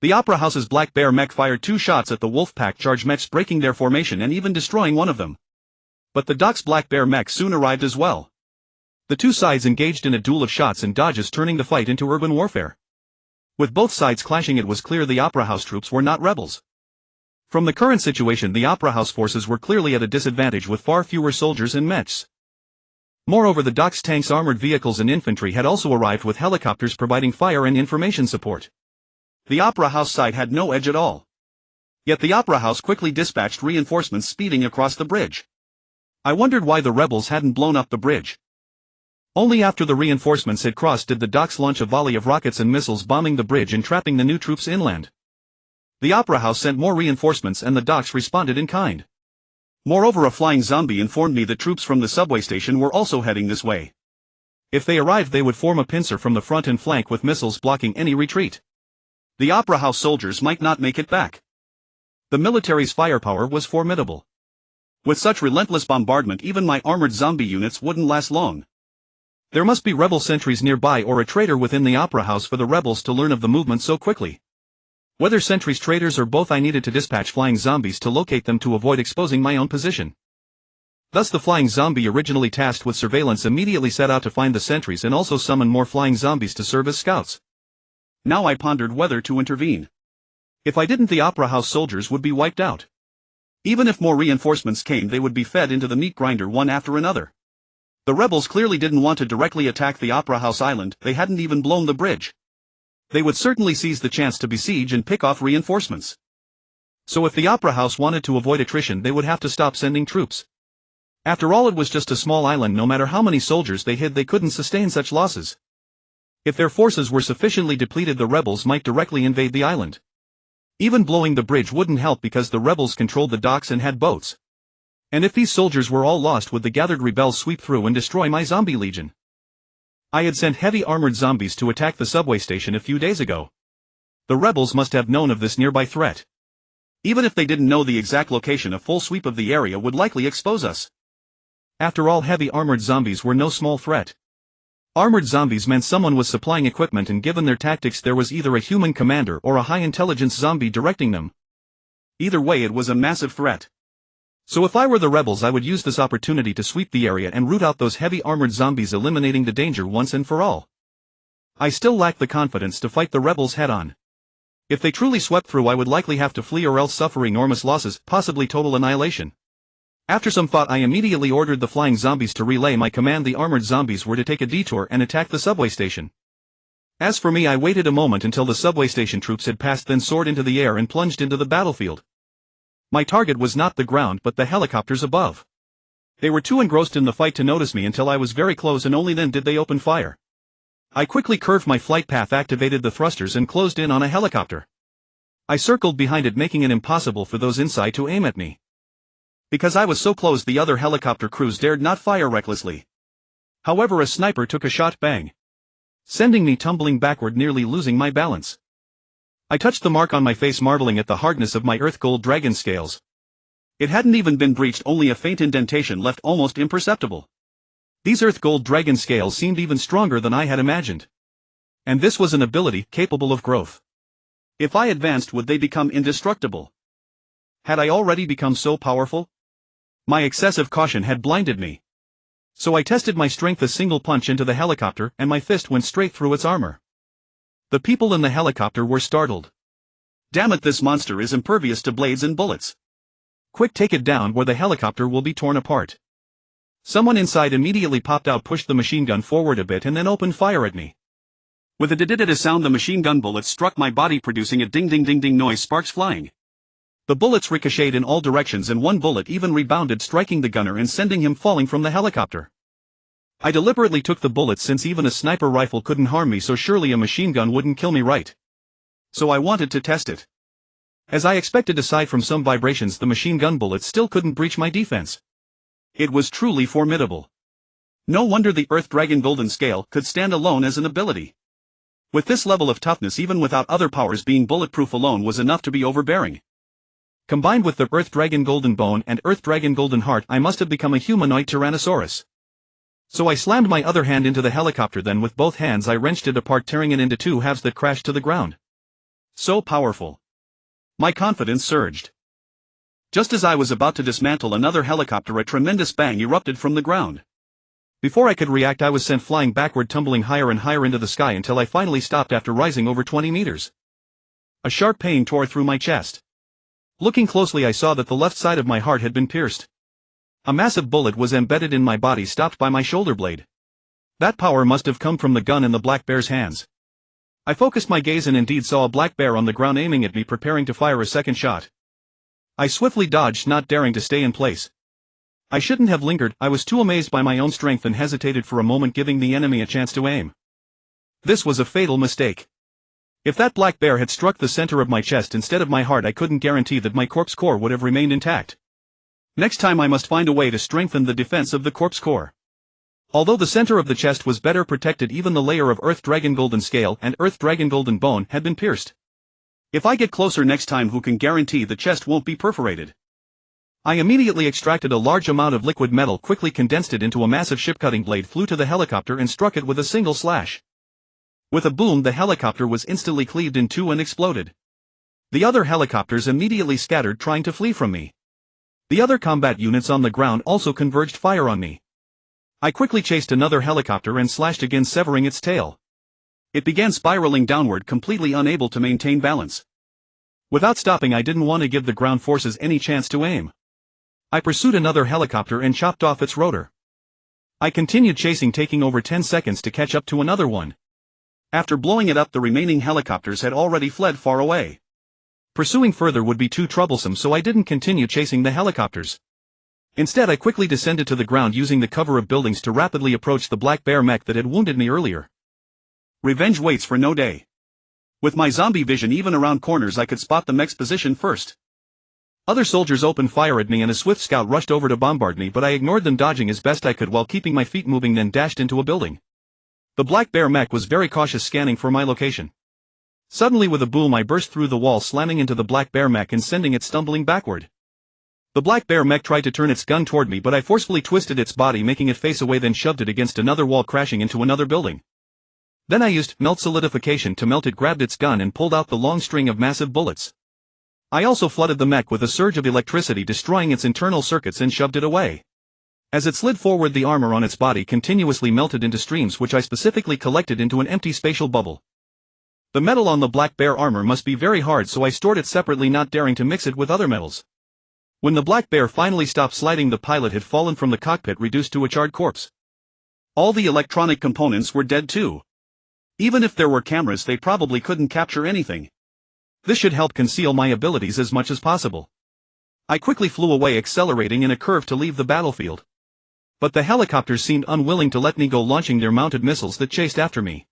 The Opera House's Black Bear mech fired 2 shots at the Wolfpack charge mechs, breaking their formation and even destroying one of them. But the dock's Black Bear mech soon arrived as well. The two sides engaged in a duel of shots and dodges, turning the fight into urban warfare. With both sides clashing, it was clear the Opera House troops were not rebels. From the current situation, the Opera House forces were clearly at a disadvantage with far fewer soldiers and mechs. Moreover, the dock's tanks, armored vehicles and infantry had also arrived, with helicopters providing fire and information support. The Opera House side had no edge at all. Yet the Opera House quickly dispatched reinforcements speeding across the bridge. I wondered why the rebels hadn't blown up the bridge. Only after the reinforcements had crossed did the docks launch a volley of rockets and missiles, bombing the bridge and trapping the new troops inland. The Opera House sent more reinforcements and the docks responded in kind. Moreover, a flying zombie informed me that troops from the subway station were also heading this way. If they arrived, they would form a pincer from the front and flank, with missiles blocking any retreat. The Opera House soldiers might not make it back. The military's firepower was formidable. With such relentless bombardment, even my armored zombie units wouldn't last long. There must be rebel sentries nearby or a traitor within the Opera House for the rebels to learn of the movement so quickly. Whether sentries, traitors, or both, I needed to dispatch flying zombies to locate them to avoid exposing my own position. Thus the flying zombie, originally tasked with surveillance, immediately set out to find the sentries and also summon more flying zombies to serve as scouts. Now I pondered whether to intervene. If I didn't, the Opera House soldiers would be wiped out. Even if more reinforcements came, they would be fed into the meat grinder one after another. The rebels clearly didn't want to directly attack the Opera House island. They hadn't even blown the bridge. They would certainly seize the chance to besiege and pick off reinforcements. So if the Opera House wanted to avoid attrition, they would have to stop sending troops. After all, it was just a small island. No matter how many soldiers they hid, they couldn't sustain such losses. If their forces were sufficiently depleted, the rebels might directly invade the island. Even blowing the bridge wouldn't help, because the rebels controlled the docks and had boats. And if these soldiers were all lost, would the gathered rebels sweep through and destroy my zombie legion? I had sent heavy armored zombies to attack the subway station a few days ago. The rebels must have known of this nearby threat. Even if they didn't know the exact location, a full sweep of the area would likely expose us. After all, heavy armored zombies were no small threat. Armored zombies meant someone was supplying equipment, and given their tactics, there was either a human commander or a high-intelligence zombie directing them. Either way, it was a massive threat. So if I were the rebels, I would use this opportunity to sweep the area and root out those heavy armored zombies, eliminating the danger once and for all. I still lacked the confidence to fight the rebels head-on. If they truly swept through, I would likely have to flee or else suffer enormous losses, possibly total annihilation. After some thought, I immediately ordered the flying zombies to relay my command. The armored zombies were to take a detour and attack the subway station. As for me, I waited a moment until the subway station troops had passed, then soared into the air and plunged into the battlefield. My target was not the ground but the helicopters above. They were too engrossed in the fight to notice me until I was very close, and only then did they open fire. I quickly curved my flight path, activated the thrusters and closed in on a helicopter. I circled behind it, making it impossible for those inside to aim at me. Because I was so close, the other helicopter crews dared not fire recklessly. However, a sniper took a shot, bang, sending me tumbling backward, nearly losing my balance. I touched the mark on my face, marveling at the hardness of my earth gold dragon scales. It hadn't even been breached, only a faint indentation left, almost imperceptible. These earth gold dragon scales seemed even stronger than I had imagined. And this was an ability capable of growth. If I advanced, would they become indestructible? Had I already become so powerful? My excessive caution had blinded me. So I tested my strength, a single punch into the helicopter, and my fist went straight through its armor. The people in the helicopter were startled. Damn it, this monster is impervious to blades and bullets. Quick, take it down, or the helicopter will be torn apart. Someone inside immediately popped out, pushed the machine gun forward a bit, and then opened fire at me. With a da-da-da sound, the machine gun bullets struck my body, producing a ding-ding-ding-ding noise, sparks flying. The bullets ricocheted in all directions, and one bullet even rebounded, striking the gunner and sending him falling from the helicopter. I deliberately took the bullets, since even a sniper rifle couldn't harm me, so surely a machine gun wouldn't kill me, right? So I wanted to test it. As I expected, aside from some vibrations, the machine gun bullets still couldn't breach my defense. It was truly formidable. No wonder the Earth Dragon Golden Scale could stand alone as an ability. With this level of toughness, even without other powers, being bulletproof alone was enough to be overbearing. Combined with the Earth Dragon Golden Bone and Earth Dragon Golden Heart, I must have become a humanoid Tyrannosaurus. So I slammed my other hand into the helicopter, then with both hands I wrenched it apart, tearing it into two halves that crashed to the ground. So powerful. My confidence surged. Just as I was about to dismantle another helicopter, a tremendous bang erupted from the ground. Before I could react, I was sent flying backward, tumbling higher and higher into the sky until I finally stopped after rising over 20 meters. A sharp pain tore through my chest. Looking closely, I saw that the left side of my heart had been pierced. A massive bullet was embedded in my body, stopped by my shoulder blade. That power must have come from the gun in the black bear's hands. I focused my gaze and indeed saw a black bear on the ground, aiming at me, preparing to fire a second shot. I swiftly dodged, not daring to stay in place. I shouldn't have lingered. I was too amazed by my own strength and hesitated for a moment, giving the enemy a chance to aim. This was a fatal mistake. If that black bear had struck the center of my chest instead of my heart, I couldn't guarantee that my corpse core would have remained intact. Next time I must find a way to strengthen the defense of the corpse core. Although the center of the chest was better protected, even the layer of Earth Dragon Golden Scale and Earth Dragon Golden Bone had been pierced. If I get closer next time, who can guarantee the chest won't be perforated? I immediately extracted a large amount of liquid metal, quickly condensed it into a massive ship-cutting blade, flew to the helicopter and struck it with a single slash. With a boom, the helicopter was instantly cleaved in two and exploded. The other helicopters immediately scattered, trying to flee from me. The other combat units on the ground also converged fire on me. I quickly chased another helicopter and slashed again, severing its tail. It began spiraling downward, completely unable to maintain balance. Without stopping, I didn't want to give the ground forces any chance to aim. I pursued another helicopter and chopped off its rotor. I continued chasing, taking over 10 seconds to catch up to another one. After blowing it up, the remaining helicopters had already fled far away. Pursuing further would be too troublesome, so I didn't continue chasing the helicopters. Instead, I quickly descended to the ground, using the cover of buildings to rapidly approach the black bear mech that had wounded me earlier. Revenge waits for no day. With my zombie vision, even around corners I could spot the mech's position first. Other soldiers opened fire at me and a swift scout rushed over to bombard me, but I ignored them, dodging as best I could while keeping my feet moving, then dashed into a building. The black bear mech was very cautious, scanning for my location. Suddenly, with a boom, I burst through the wall, slamming into the black bear mech and sending it stumbling backward. The black bear mech tried to turn its gun toward me, but I forcefully twisted its body, making it face away, then shoved it against another wall, crashing into another building. Then I used melt solidification to melt it, grabbed its gun and pulled out the long string of massive bullets. I also flooded the mech with a surge of electricity, destroying its internal circuits, and shoved it away. As it slid forward, the armor on its body continuously melted into streams, which I specifically collected into an empty spatial bubble. The metal on the black bear armor must be very hard, so I stored it separately, not daring to mix it with other metals. When the black bear finally stopped sliding, the pilot had fallen from the cockpit, reduced to a charred corpse. All the electronic components were dead too. Even if there were cameras, they probably couldn't capture anything. This should help conceal my abilities as much as possible. I quickly flew away, accelerating in a curve to leave the battlefield. But the helicopters seemed unwilling to let me go, launching their mounted missiles that chased after me.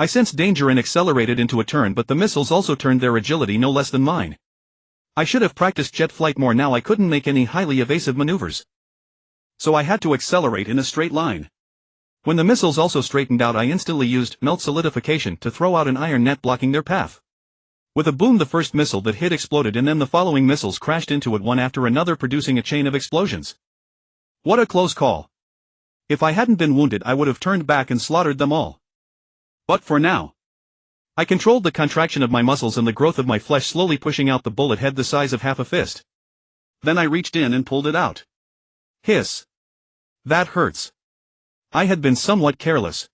I sensed danger and accelerated into a turn, but the missiles also turned their agility no less than mine. I should have practiced jet flight more. Now I couldn't make any highly evasive maneuvers. So I had to accelerate in a straight line. When the missiles also straightened out, I instantly used melt solidification to throw out an iron net blocking their path. With a boom, the first missile that hit exploded, and then the following missiles crashed into it one after another, producing a chain of explosions. What a close call. If I hadn't been wounded, I would have turned back and slaughtered them all. But for now, I controlled the contraction of my muscles and the growth of my flesh, slowly pushing out the bullet head the size of half a fist. Then I reached in and pulled it out. Hiss. That hurts. I had been somewhat careless.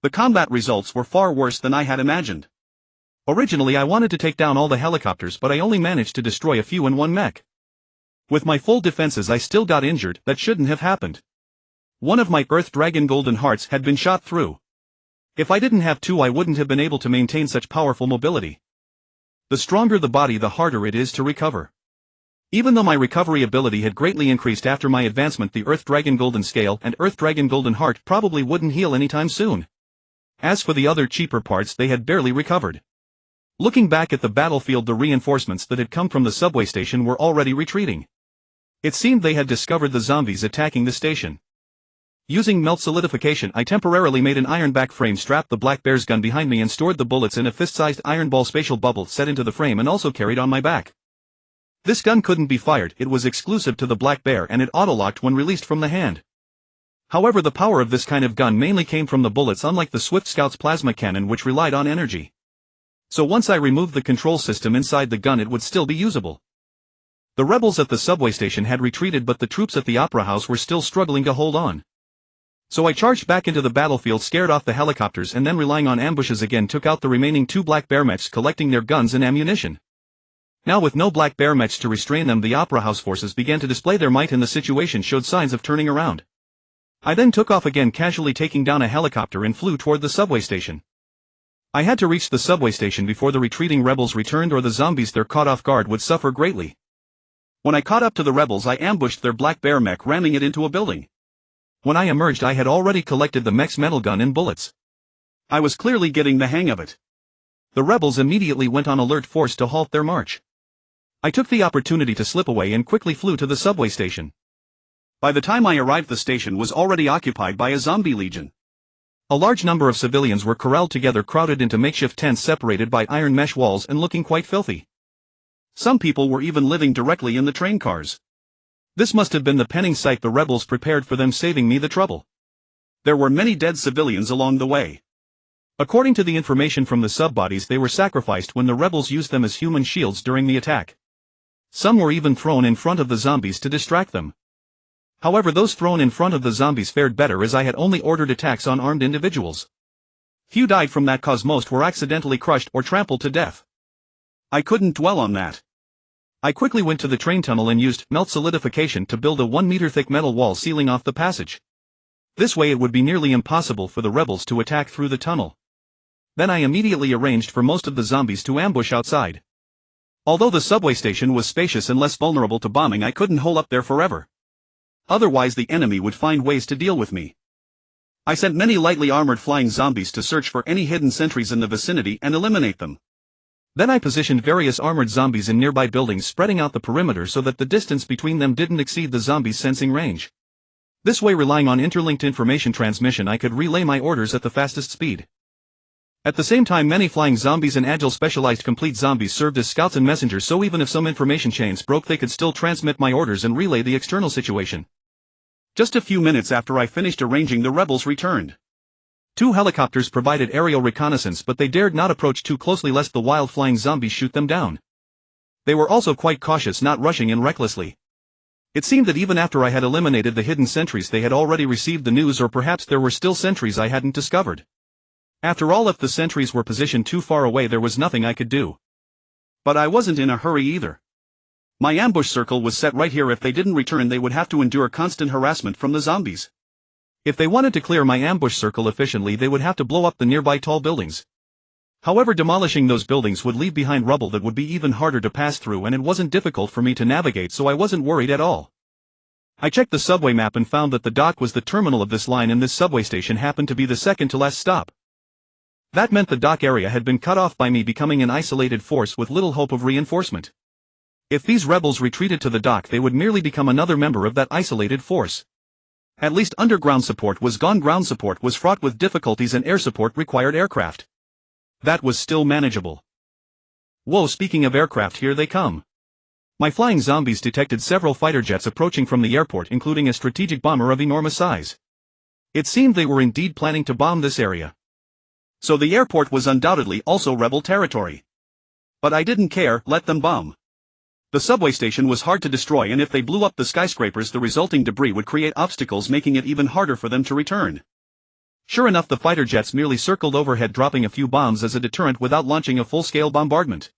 The combat results were far worse than I had imagined. Originally I wanted to take down all the helicopters, but I only managed to destroy a few in one mech. With my full defenses I still got injured. That shouldn't have happened. One of my Earth Dragon Golden Hearts had been shot through. If I didn't have two, I wouldn't have been able to maintain such powerful mobility. The stronger the body, the harder it is to recover. Even though my recovery ability had greatly increased after my advancement, the Earth Dragon Golden Scale and Earth Dragon Golden Heart probably wouldn't heal anytime soon. As for the other cheaper parts, they had barely recovered. Looking back at the battlefield, the reinforcements that had come from the subway station were already retreating. It seemed they had discovered the zombies attacking the station. Using melt solidification, I temporarily made an iron back frame, strapped the Black Bear's gun behind me, and stored the bullets in a fist-sized iron ball spatial bubble set into the frame and also carried on my back. This gun couldn't be fired. It was exclusive to the Black Bear and it auto-locked when released from the hand. However, the power of this kind of gun mainly came from the bullets, unlike the Swift Scout's plasma cannon, which relied on energy. So once I removed the control system inside the gun, it would still be usable. The rebels at the subway station had retreated, but the troops at the Opera House were still struggling to hold on. So I charged back into the battlefield, scared off the helicopters, and then, relying on ambushes again, took out the remaining two Black Bear mechs, collecting their guns and ammunition. Now, with no Black Bear mechs to restrain them, the Opera House forces began to display their might and the situation showed signs of turning around. I then took off again, casually taking down a helicopter, and flew toward the subway station. I had to reach the subway station before the retreating rebels returned, or the zombies they're caught off guard would suffer greatly. When I caught up to the rebels, I ambushed their Black Bear mech, ramming it into a building. When I emerged, I had already collected the mech's metal gun and bullets. I was clearly getting the hang of it. The rebels immediately went on alert, forced to halt their march. I took the opportunity to slip away and quickly flew to the subway station. By the time I arrived, the station was already occupied by a zombie legion. A large number of civilians were corralled together, crowded into makeshift tents separated by iron mesh walls, and looking quite filthy. Some people were even living directly in the train cars. This must have been the penning site the rebels prepared for them, saving me the trouble. There were many dead civilians along the way. According to the information from the subbodies, they were sacrificed when the rebels used them as human shields during the attack. Some were even thrown in front of the zombies to distract them. However, those thrown in front of the zombies fared better, as I had only ordered attacks on armed individuals. Few died from that cause, most were accidentally crushed or trampled to death. I couldn't dwell on that. I quickly went to the train tunnel and used melt solidification to build a 1-meter-thick metal wall sealing off the passage. This way it would be nearly impossible for the rebels to attack through the tunnel. Then I immediately arranged for most of the zombies to ambush outside. Although the subway station was spacious and less vulnerable to bombing, I couldn't hole up there forever. Otherwise the enemy would find ways to deal with me. I sent many lightly armored flying zombies to search for any hidden sentries in the vicinity and eliminate them. Then I positioned various armored zombies in nearby buildings, spreading out the perimeter so that the distance between them didn't exceed the zombies' sensing range. This way, relying on interlinked information transmission, I could relay my orders at the fastest speed. At the same time, many flying zombies and agile specialized complete zombies served as scouts and messengers, so even if some information chains broke, they could still transmit my orders and relay the external situation. Just a few minutes after I finished arranging, the rebels returned. 2 helicopters provided aerial reconnaissance, but they dared not approach too closely lest the wild flying zombies shoot them down. They were also quite cautious, not rushing in recklessly. It seemed that even after I had eliminated the hidden sentries, they had already received the news, or perhaps there were still sentries I hadn't discovered. After all, if the sentries were positioned too far away, there was nothing I could do. But I wasn't in a hurry either. My ambush circle was set right here. If they didn't return, they would have to endure constant harassment from the zombies. If they wanted to clear my ambush circle efficiently, they would have to blow up the nearby tall buildings. However, demolishing those buildings would leave behind rubble that would be even harder to pass through, and it wasn't difficult for me to navigate, so I wasn't worried at all. I checked the subway map and found that the dock was the terminal of this line, and this subway station happened to be the second to last stop. That meant the dock area had been cut off by me, becoming an isolated force with little hope of reinforcement. If these rebels retreated to the dock, they would merely become another member of that isolated force. At least underground support was gone. Ground support was fraught with difficulties and air support required aircraft. That was still manageable. Whoa, speaking of aircraft, here they come. My flying zombies detected several fighter jets approaching from the airport, including a strategic bomber of enormous size. It seemed they were indeed planning to bomb this area. So the airport was undoubtedly also rebel territory. But I didn't care, let them bomb. The subway station was hard to destroy, and if they blew up the skyscrapers, the resulting debris would create obstacles, making it even harder for them to return. Sure enough, the fighter jets merely circled overhead, dropping a few bombs as a deterrent without launching a full-scale bombardment.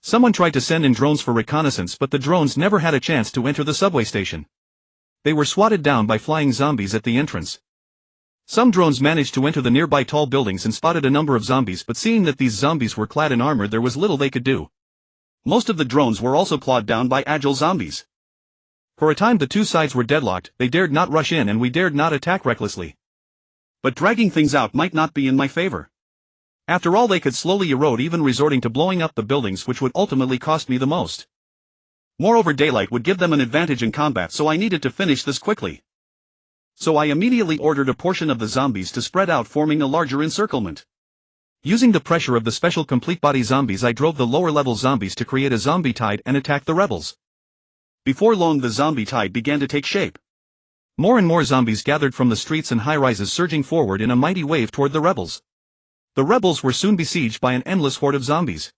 Someone tried to send in drones for reconnaissance, but the drones never had a chance to enter the subway station. They were swatted down by flying zombies at the entrance. Some drones managed to enter the nearby tall buildings and spotted a number of zombies, but seeing that these zombies were clad in armor, there was little they could do. Most of the drones were also clawed down by agile zombies. For a time the two sides were deadlocked. They dared not rush in and we dared not attack recklessly. But dragging things out might not be in my favor. After all, they could slowly erode, even resorting to blowing up the buildings, which would ultimately cost me the most. Moreover, daylight would give them an advantage in combat, so I needed to finish this quickly. So I immediately ordered a portion of the zombies to spread out, forming a larger encirclement. Using the pressure of the special complete body zombies, I drove the lower level zombies to create a zombie tide and attack the rebels. Before long, the zombie tide began to take shape. More and more zombies gathered from the streets and high-rises, surging forward in a mighty wave toward the rebels. The rebels were soon besieged by an endless horde of zombies.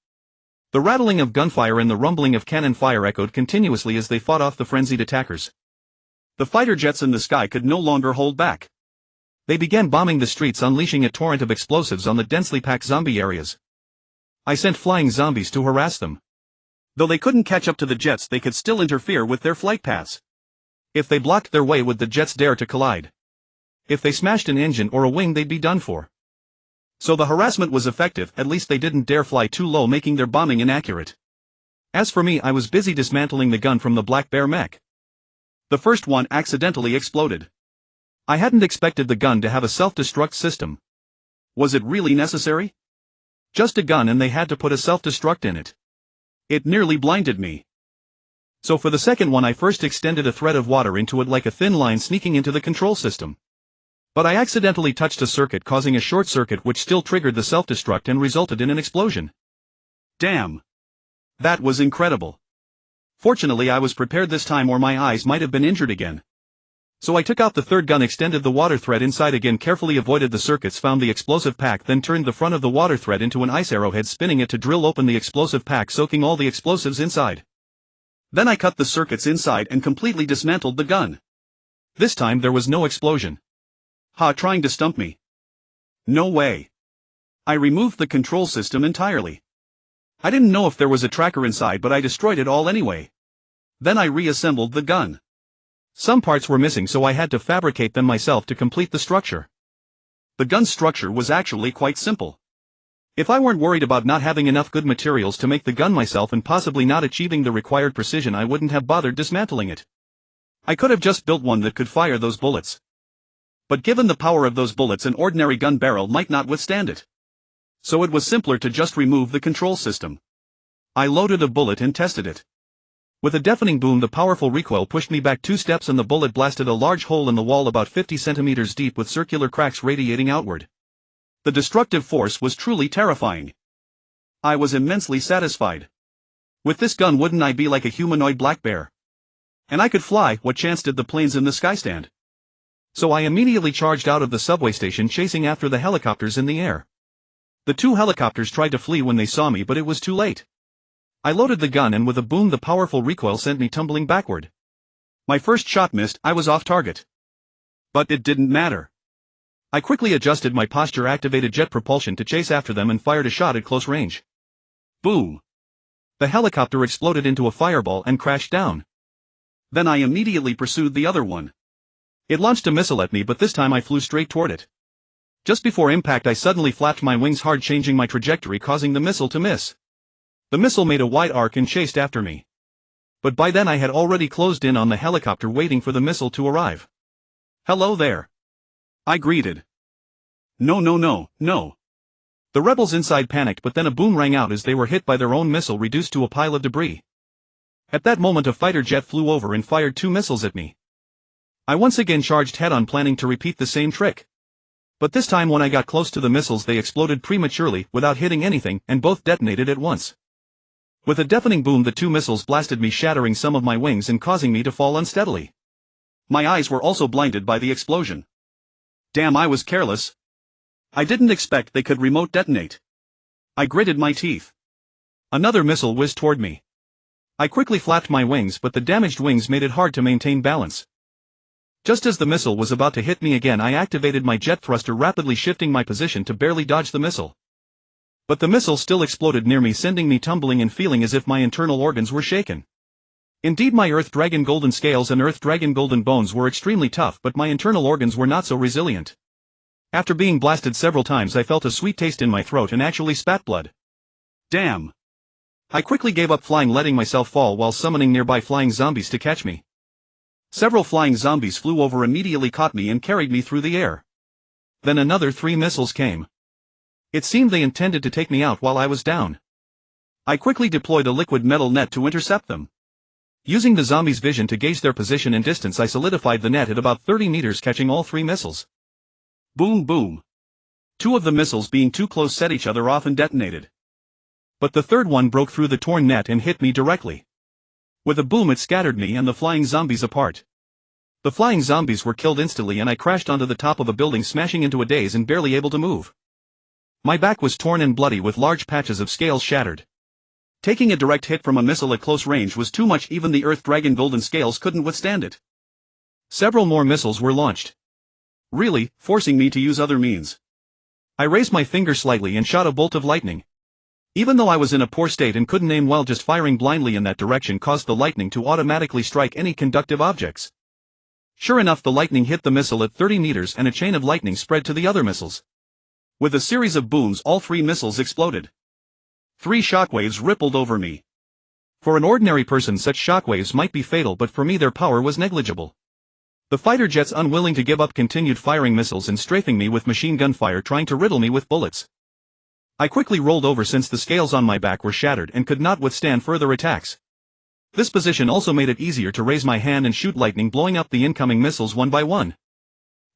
The rattling of gunfire and the rumbling of cannon fire echoed continuously as they fought off the frenzied attackers. The fighter jets in the sky could no longer hold back. They began bombing the streets, unleashing a torrent of explosives on the densely packed zombie areas. I sent flying zombies to harass them. Though they couldn't catch up to the jets, they could still interfere with their flight paths. If they blocked their way, would the jets dare to collide? If they smashed an engine or a wing, they'd be done for. So the harassment was effective. At least they didn't dare fly too low, making their bombing inaccurate. As for me, I was busy dismantling the gun from the Black Bear mech. The first one accidentally exploded. I hadn't expected the gun to have a self-destruct system. Was it really necessary? Just a gun, and they had to put a self-destruct in it. It nearly blinded me. So for the second one, I first extended a thread of water into it like a thin line, sneaking into the control system. But I accidentally touched a circuit, causing a short circuit which still triggered the self-destruct and resulted in an explosion. Damn! That was incredible. Fortunately, I was prepared this time, or my eyes might have been injured again. So I took out the third gun, extended the water thread inside again, carefully avoided the circuits, found the explosive pack, then turned the front of the water thread into an ice arrowhead, spinning it to drill open the explosive pack, soaking all the explosives inside. Then I cut the circuits inside and completely dismantled the gun. This time there was no explosion. Ha, trying to stump me? No way. I removed the control system entirely. I didn't know if there was a tracker inside, but I destroyed it all anyway. Then I reassembled the gun. Some parts were missing, so I had to fabricate them myself to complete the structure. The gun's structure was actually quite simple. If I weren't worried about not having enough good materials to make the gun myself and possibly not achieving the required precision, I wouldn't have bothered dismantling it. I could have just built one that could fire those bullets. But given the power of those bullets, an ordinary gun barrel might not withstand it. So it was simpler to just remove the control system. I loaded a bullet and tested it. With a deafening boom, the powerful recoil pushed me back 2 steps and the bullet blasted a large hole in the wall about 50 centimeters deep, with circular cracks radiating outward. The destructive force was truly terrifying. I was immensely satisfied. With this gun, wouldn't I be like a humanoid black bear? And I could fly. What chance did the planes in the sky stand? So I immediately charged out of the subway station, chasing after the helicopters in the air. The 2 helicopters tried to flee when they saw me, but it was too late. I loaded the gun, and with a boom, the powerful recoil sent me tumbling backward. My first shot missed. I was off target. But it didn't matter. I quickly adjusted my posture, activated jet propulsion to chase after them, and fired a shot at close range. Boom! The helicopter exploded into a fireball and crashed down. Then I immediately pursued the other one. It launched a missile at me, but this time I flew straight toward it. Just before impact, I suddenly flapped my wings hard, changing my trajectory, causing the missile to miss. The missile made a wide arc and chased after me. But by then I had already closed in on the helicopter, waiting for the missile to arrive. "Hello there," I greeted. No. The rebels inside panicked, but then a boom rang out as they were hit by their own missile reduced to a pile of debris. At that moment a fighter jet flew over and fired 2 missiles at me. I once again charged head-on, planning to repeat the same trick. But this time when I got close to the missiles they exploded prematurely, without hitting anything, and both detonated at once. With a deafening boom the 2 missiles blasted me, shattering some of my wings and causing me to fall unsteadily. My eyes were also blinded by the explosion. Damn, I was careless. I didn't expect they could remote detonate. I gritted my teeth. Another missile whizzed toward me. I quickly flapped my wings, but the damaged wings made it hard to maintain balance. Just as the missile was about to hit me again, I activated my jet thruster, rapidly shifting my position to barely dodge the missile. But the missile still exploded near me, sending me tumbling and feeling as if my internal organs were shaken. Indeed, my Earth Dragon Golden Scales and Earth Dragon Golden Bones were extremely tough, but my internal organs were not so resilient. After being blasted several times I felt a sweet taste in my throat and actually spat blood. Damn. I quickly gave up flying, letting myself fall while summoning nearby flying zombies to catch me. Several flying zombies flew over, immediately caught me and carried me through the air. Then another 3 missiles came. It seemed they intended to take me out while I was down. I quickly deployed a liquid metal net to intercept them. Using the zombies' vision to gauge their position and distance, I solidified the net at about 30 meters, catching all 3 missiles. Boom boom. 2 of the missiles, being too close, set each other off and detonated. But the third one broke through the torn net and hit me directly. With a boom it scattered me and the flying zombies apart. The flying zombies were killed instantly and I crashed onto the top of a building, smashing into a daze and barely able to move. My back was torn and bloody, with large patches of scales shattered. Taking a direct hit from a missile at close range was too much. Even the Earth Dragon Golden Scales couldn't withstand it. Several more missiles were launched, really forcing me to use other means. I raised my finger slightly and shot a bolt of lightning. Even though I was in a poor state and couldn't aim well, just firing blindly in that direction caused the lightning to automatically strike any conductive objects. Sure enough, the lightning hit the missile at 30 meters and a chain of lightning spread to the other missiles. With a series of booms all 3 missiles exploded. 3 shockwaves rippled over me. For an ordinary person such shockwaves might be fatal, but for me their power was negligible. The fighter jets, unwilling to give up, continued firing missiles and strafing me with machine gun fire, trying to riddle me with bullets. I quickly rolled over since the scales on my back were shattered and could not withstand further attacks. This position also made it easier to raise my hand and shoot lightning, blowing up the incoming missiles one by one.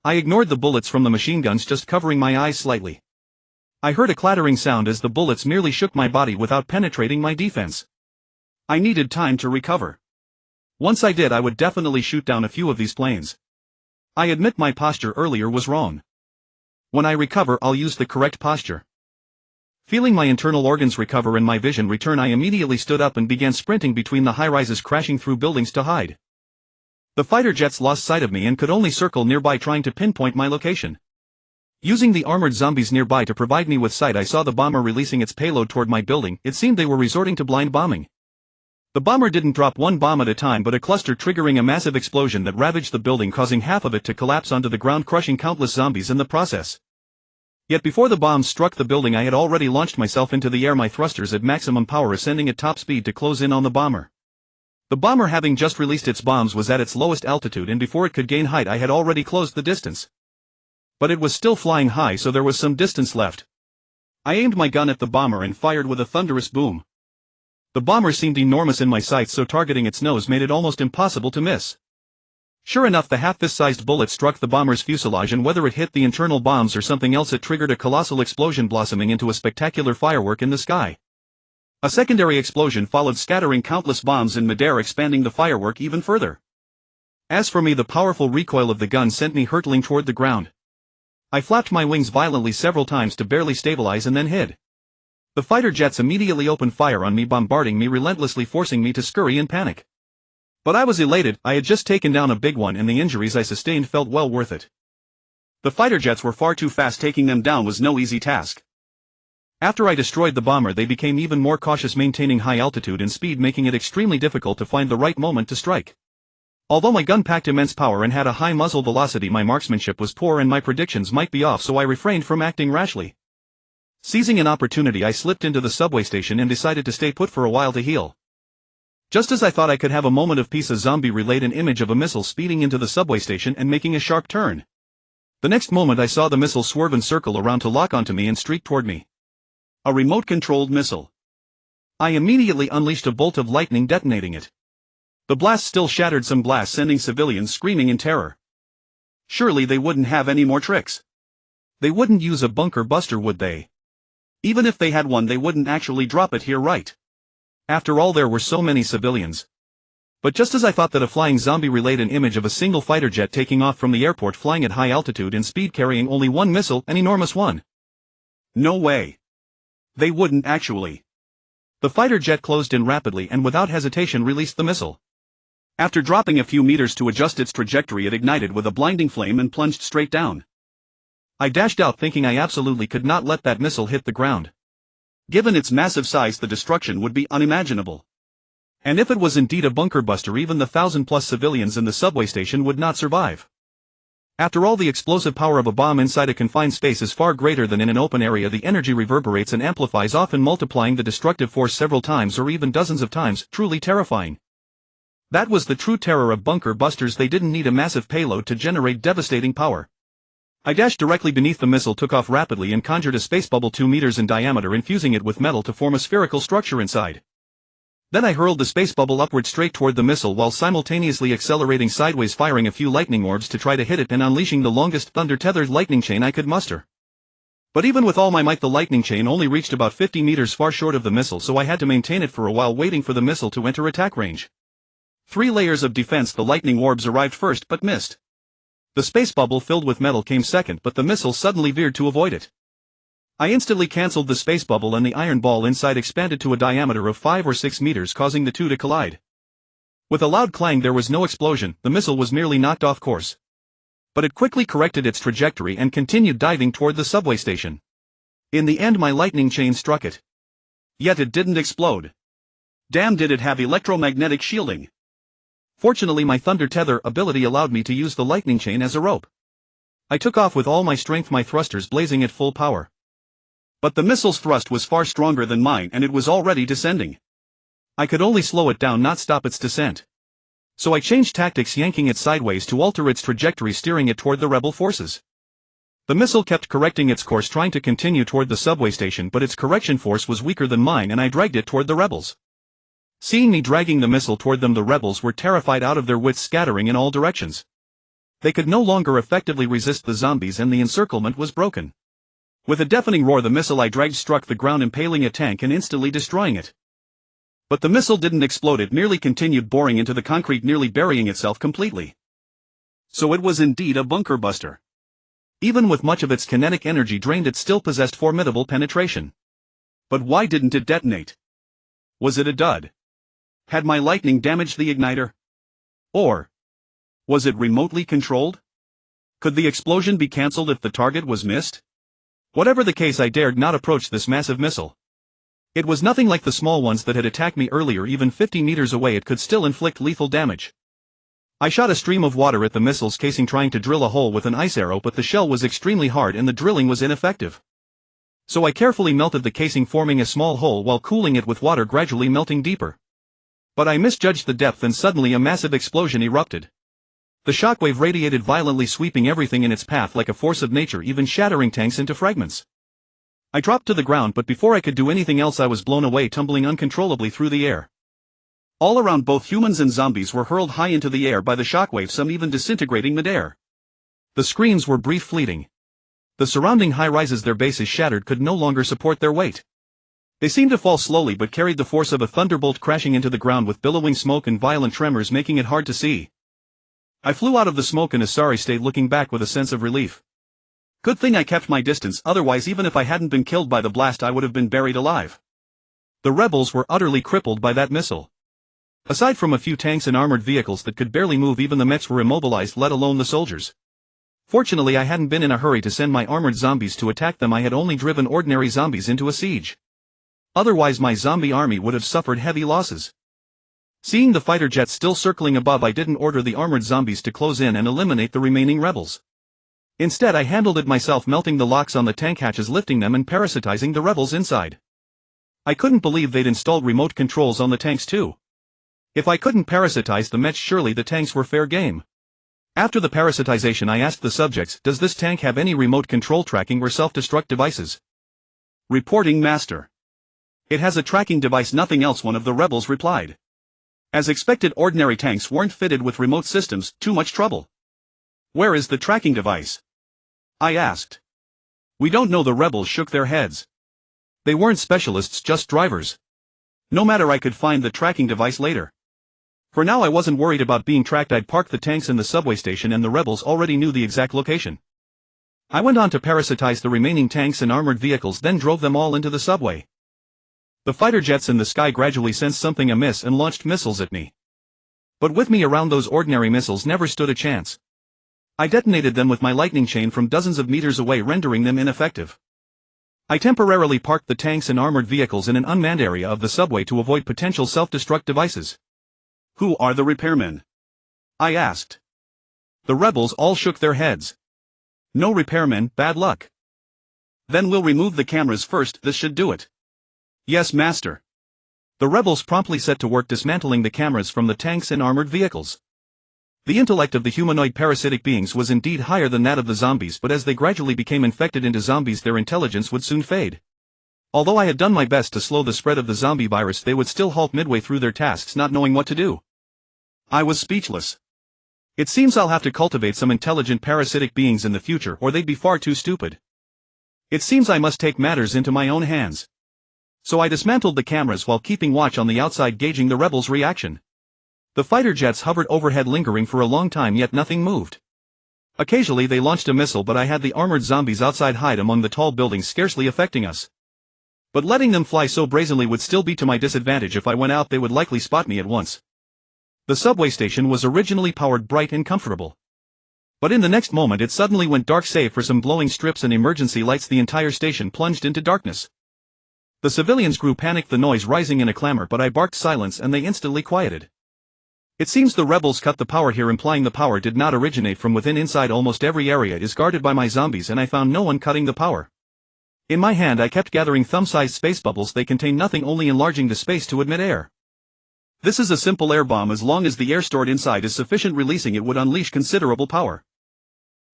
I ignored the bullets from the machine guns, just covering my eyes slightly. I heard a clattering sound as the bullets merely shook my body without penetrating my defense. I needed time to recover. Once I did, I would definitely shoot down a few of these planes. I admit my posture earlier was wrong. When I recover, I'll use the correct posture. Feeling my internal organs recover and my vision return, I immediately stood up and began sprinting between the high-rises, crashing through buildings to hide. The fighter jets lost sight of me and could only circle nearby, trying to pinpoint my location. Using the armored zombies nearby to provide me with sight, I saw the bomber releasing its payload toward my building. It seemed they were resorting to blind bombing. The bomber didn't drop one bomb at a time, but a cluster, triggering a massive explosion that ravaged the building, causing half of it to collapse onto the ground, crushing countless zombies in the process. Yet before the bombs struck the building, I had already launched myself into the air, my thrusters at maximum power, ascending at top speed to close in on the bomber. The bomber, having just released its bombs, was at its lowest altitude, and before it could gain height I had already closed the distance. But it was still flying high, so there was some distance left. I aimed my gun at the bomber and fired with a thunderous boom. The bomber seemed enormous in my sights, so targeting its nose made it almost impossible to miss. Sure enough, the half-fist-sized bullet struck the bomber's fuselage, and whether it hit the internal bombs or something else, it triggered a colossal explosion, blossoming into a spectacular firework in the sky. A secondary explosion followed, scattering countless bombs in midair, expanding the firework even further. As for me, the powerful recoil of the gun sent me hurtling toward the ground. I flapped my wings violently several times to barely stabilize and then hid. The fighter jets immediately opened fire on me, bombarding me relentlessly, forcing me to scurry in panic. But I was elated. I had just taken down a big one, and the injuries I sustained felt well worth it. The fighter jets were far too fast. Taking them down was no easy task. After I destroyed the bomber, they became even more cautious, maintaining high altitude and speed, making it extremely difficult to find the right moment to strike. Although my gun packed immense power and had a high muzzle velocity, my marksmanship was poor and my predictions might be off, so I refrained from acting rashly. Seizing an opportunity, I slipped into the subway station and decided to stay put for a while to heal. Just as I thought I could have a moment of peace, a zombie relayed an image of a missile speeding into the subway station and making a sharp turn. The next moment I saw the missile swerve and circle around to lock onto me and streak toward me. A remote-controlled missile. I immediately unleashed a bolt of lightning, detonating it. The blast still shattered some glass, sending civilians screaming in terror. Surely they wouldn't have any more tricks. They wouldn't use a bunker buster, would they? Even if they had one, they wouldn't actually drop it here, right? After all, there were so many civilians. But just as I thought that a flying zombie relayed an image of a single fighter jet taking off from the airport, flying at high altitude and speed, carrying only one missile, an enormous one. No way. They wouldn't actually. The fighter jet closed in rapidly and without hesitation released the missile. After dropping a few meters to adjust its trajectory, it ignited with a blinding flame and plunged straight down. I dashed out, thinking I absolutely could not let that missile hit the ground. Given its massive size, the destruction would be unimaginable. And if it was indeed a bunker buster, even the 1,000+ civilians in the subway station would not survive. After all, the explosive power of a bomb inside a confined space is far greater than in an open area. The energy reverberates and amplifies, often multiplying the destructive force several times or even dozens of times, truly terrifying. That was the true terror of bunker busters. They didn't need a massive payload to generate devastating power. I dashed directly beneath the missile, took off rapidly, and conjured a space bubble 2 meters in diameter, infusing it with metal to form a spherical structure inside. Then I hurled the space bubble upward straight toward the missile while simultaneously accelerating sideways, firing a few lightning orbs to try to hit it and unleashing the longest thunder-tethered lightning chain I could muster. But even with all my might, the lightning chain only reached about 50 meters, far short of the missile, so I had to maintain it for a while, waiting for the missile to enter attack range. 3 layers of defense. The lightning orbs arrived first but missed. The space bubble filled with metal came second, but the missile suddenly veered to avoid it. I instantly cancelled the space bubble and the iron ball inside expanded to a diameter of 5 or 6 meters, causing the two to collide. With a loud clang, there was no explosion, the missile was merely knocked off course. But it quickly corrected its trajectory and continued diving toward the subway station. In the end, my lightning chain struck it. Yet it didn't explode. Damn, did it have electromagnetic shielding? Fortunately, my thunder tether ability allowed me to use the lightning chain as a rope. I took off with all my strength, my thrusters blazing at full power. But the missile's thrust was far stronger than mine, and it was already descending. I could only slow it down, not stop its descent. So I changed tactics, yanking it sideways to alter its trajectory, steering it toward the rebel forces. The missile kept correcting its course, trying to continue toward the subway station, but its correction force was weaker than mine, and I dragged it toward the rebels. Seeing me dragging the missile toward them, the rebels were terrified out of their wits, scattering in all directions. They could no longer effectively resist the zombies, and the encirclement was broken. With a deafening roar, the missile I dragged struck the ground, impaling a tank and instantly destroying it. But the missile didn't explode, it merely continued boring into the concrete, nearly burying itself completely. So it was indeed a bunker buster. Even with much of its kinetic energy drained, it still possessed formidable penetration. But why didn't it detonate? Was it a dud? Had my lightning damaged the igniter? Or was it remotely controlled? Could the explosion be cancelled if the target was missed? Whatever the case, I dared not approach this massive missile. It was nothing like the small ones that had attacked me earlier. Even 50 meters away, it could still inflict lethal damage. I shot a stream of water at the missile's casing, trying to drill a hole with an ice arrow, but the shell was extremely hard and the drilling was ineffective. So I carefully melted the casing, forming a small hole while cooling it with water, gradually melting deeper. But I misjudged the depth, and suddenly a massive explosion erupted. The shockwave radiated violently, sweeping everything in its path like a force of nature, even shattering tanks into fragments. I dropped to the ground, but before I could do anything else, I was blown away, tumbling uncontrollably through the air. All around, both humans and zombies were hurled high into the air by the shockwave, some even disintegrating midair. The screams were brief, fleeting. The surrounding high-rises, their bases shattered, could no longer support their weight. They seemed to fall slowly, but carried the force of a thunderbolt, crashing into the ground with billowing smoke and violent tremors, making it hard to see. I flew out of the smoke in a sorry state, looking back with a sense of relief. Good thing I kept my distance, otherwise even if I hadn't been killed by the blast, I would have been buried alive. The rebels were utterly crippled by that missile. Aside from a few tanks and armored vehicles that could barely move, even the mechs were immobilized, let alone the soldiers. Fortunately, I hadn't been in a hurry to send my armored zombies to attack them. I had only driven ordinary zombies into a siege. Otherwise my zombie army would have suffered heavy losses. Seeing the fighter jets still circling above, I didn't order the armored zombies to close in and eliminate the remaining rebels. Instead, I handled it myself, melting the locks on the tank hatches, lifting them and parasitizing the rebels inside. I couldn't believe they'd installed remote controls on the tanks too. If I couldn't parasitize the mech, surely the tanks were fair game. After the parasitization, I asked the subjects, does this tank have any remote control tracking or self-destruct devices? Reporting, Master. It has a tracking device, nothing else, one of the rebels replied. As expected, ordinary tanks weren't fitted with remote systems, too much trouble. Where is the tracking device? I asked. We don't know, the rebels shook their heads. They weren't specialists, just drivers. No matter, I could find the tracking device later. For now I wasn't worried about being tracked. I'd parked the tanks in the subway station and the rebels already knew the exact location. I went on to parasitize the remaining tanks and armored vehicles, then drove them all into the subway. The fighter jets in the sky gradually sensed something amiss and launched missiles at me. But with me around, those ordinary missiles never stood a chance. I detonated them with my lightning chain from dozens of meters away, rendering them ineffective. I temporarily parked the tanks and armored vehicles in an unmanned area of the subway to avoid potential self-destruct devices. Who are the repairmen? I asked. The rebels all shook their heads. No repairmen, bad luck. Then we'll remove the cameras first, this should do it. Yes, Master. The rebels promptly set to work dismantling the cameras from the tanks and armored vehicles. The intellect of the humanoid parasitic beings was indeed higher than that of the zombies, but as they gradually became infected into zombies, their intelligence would soon fade. Although I had done my best to slow the spread of the zombie virus, they would still halt midway through their tasks, not knowing what to do. I was speechless. It seems I'll have to cultivate some intelligent parasitic beings in the future, or they'd be far too stupid. It seems I must take matters into my own hands. So I dismantled the cameras while keeping watch on the outside, gauging the rebels' reaction. The fighter jets hovered overhead, lingering for a long time, yet nothing moved. Occasionally they launched a missile, but I had the armored zombies outside hide among the tall buildings, scarcely affecting us. But letting them fly so brazenly would still be to my disadvantage. If I went out, they would likely spot me at once. The subway station was originally powered, bright and comfortable. But in the next moment it suddenly went dark. Save for some glowing strips and emergency lights, the entire station plunged into darkness. The civilians grew panicked, the noise rising in a clamor, but I barked silence and they instantly quieted. It seems the rebels cut the power here, implying the power did not originate from within. Inside, almost every area is guarded by my zombies, and I found no one cutting the power. In my hand I kept gathering thumb-sized space bubbles. They contain nothing, only enlarging the space to admit air. This is a simple air bomb. As long as the air stored inside is sufficient, releasing it would unleash considerable power.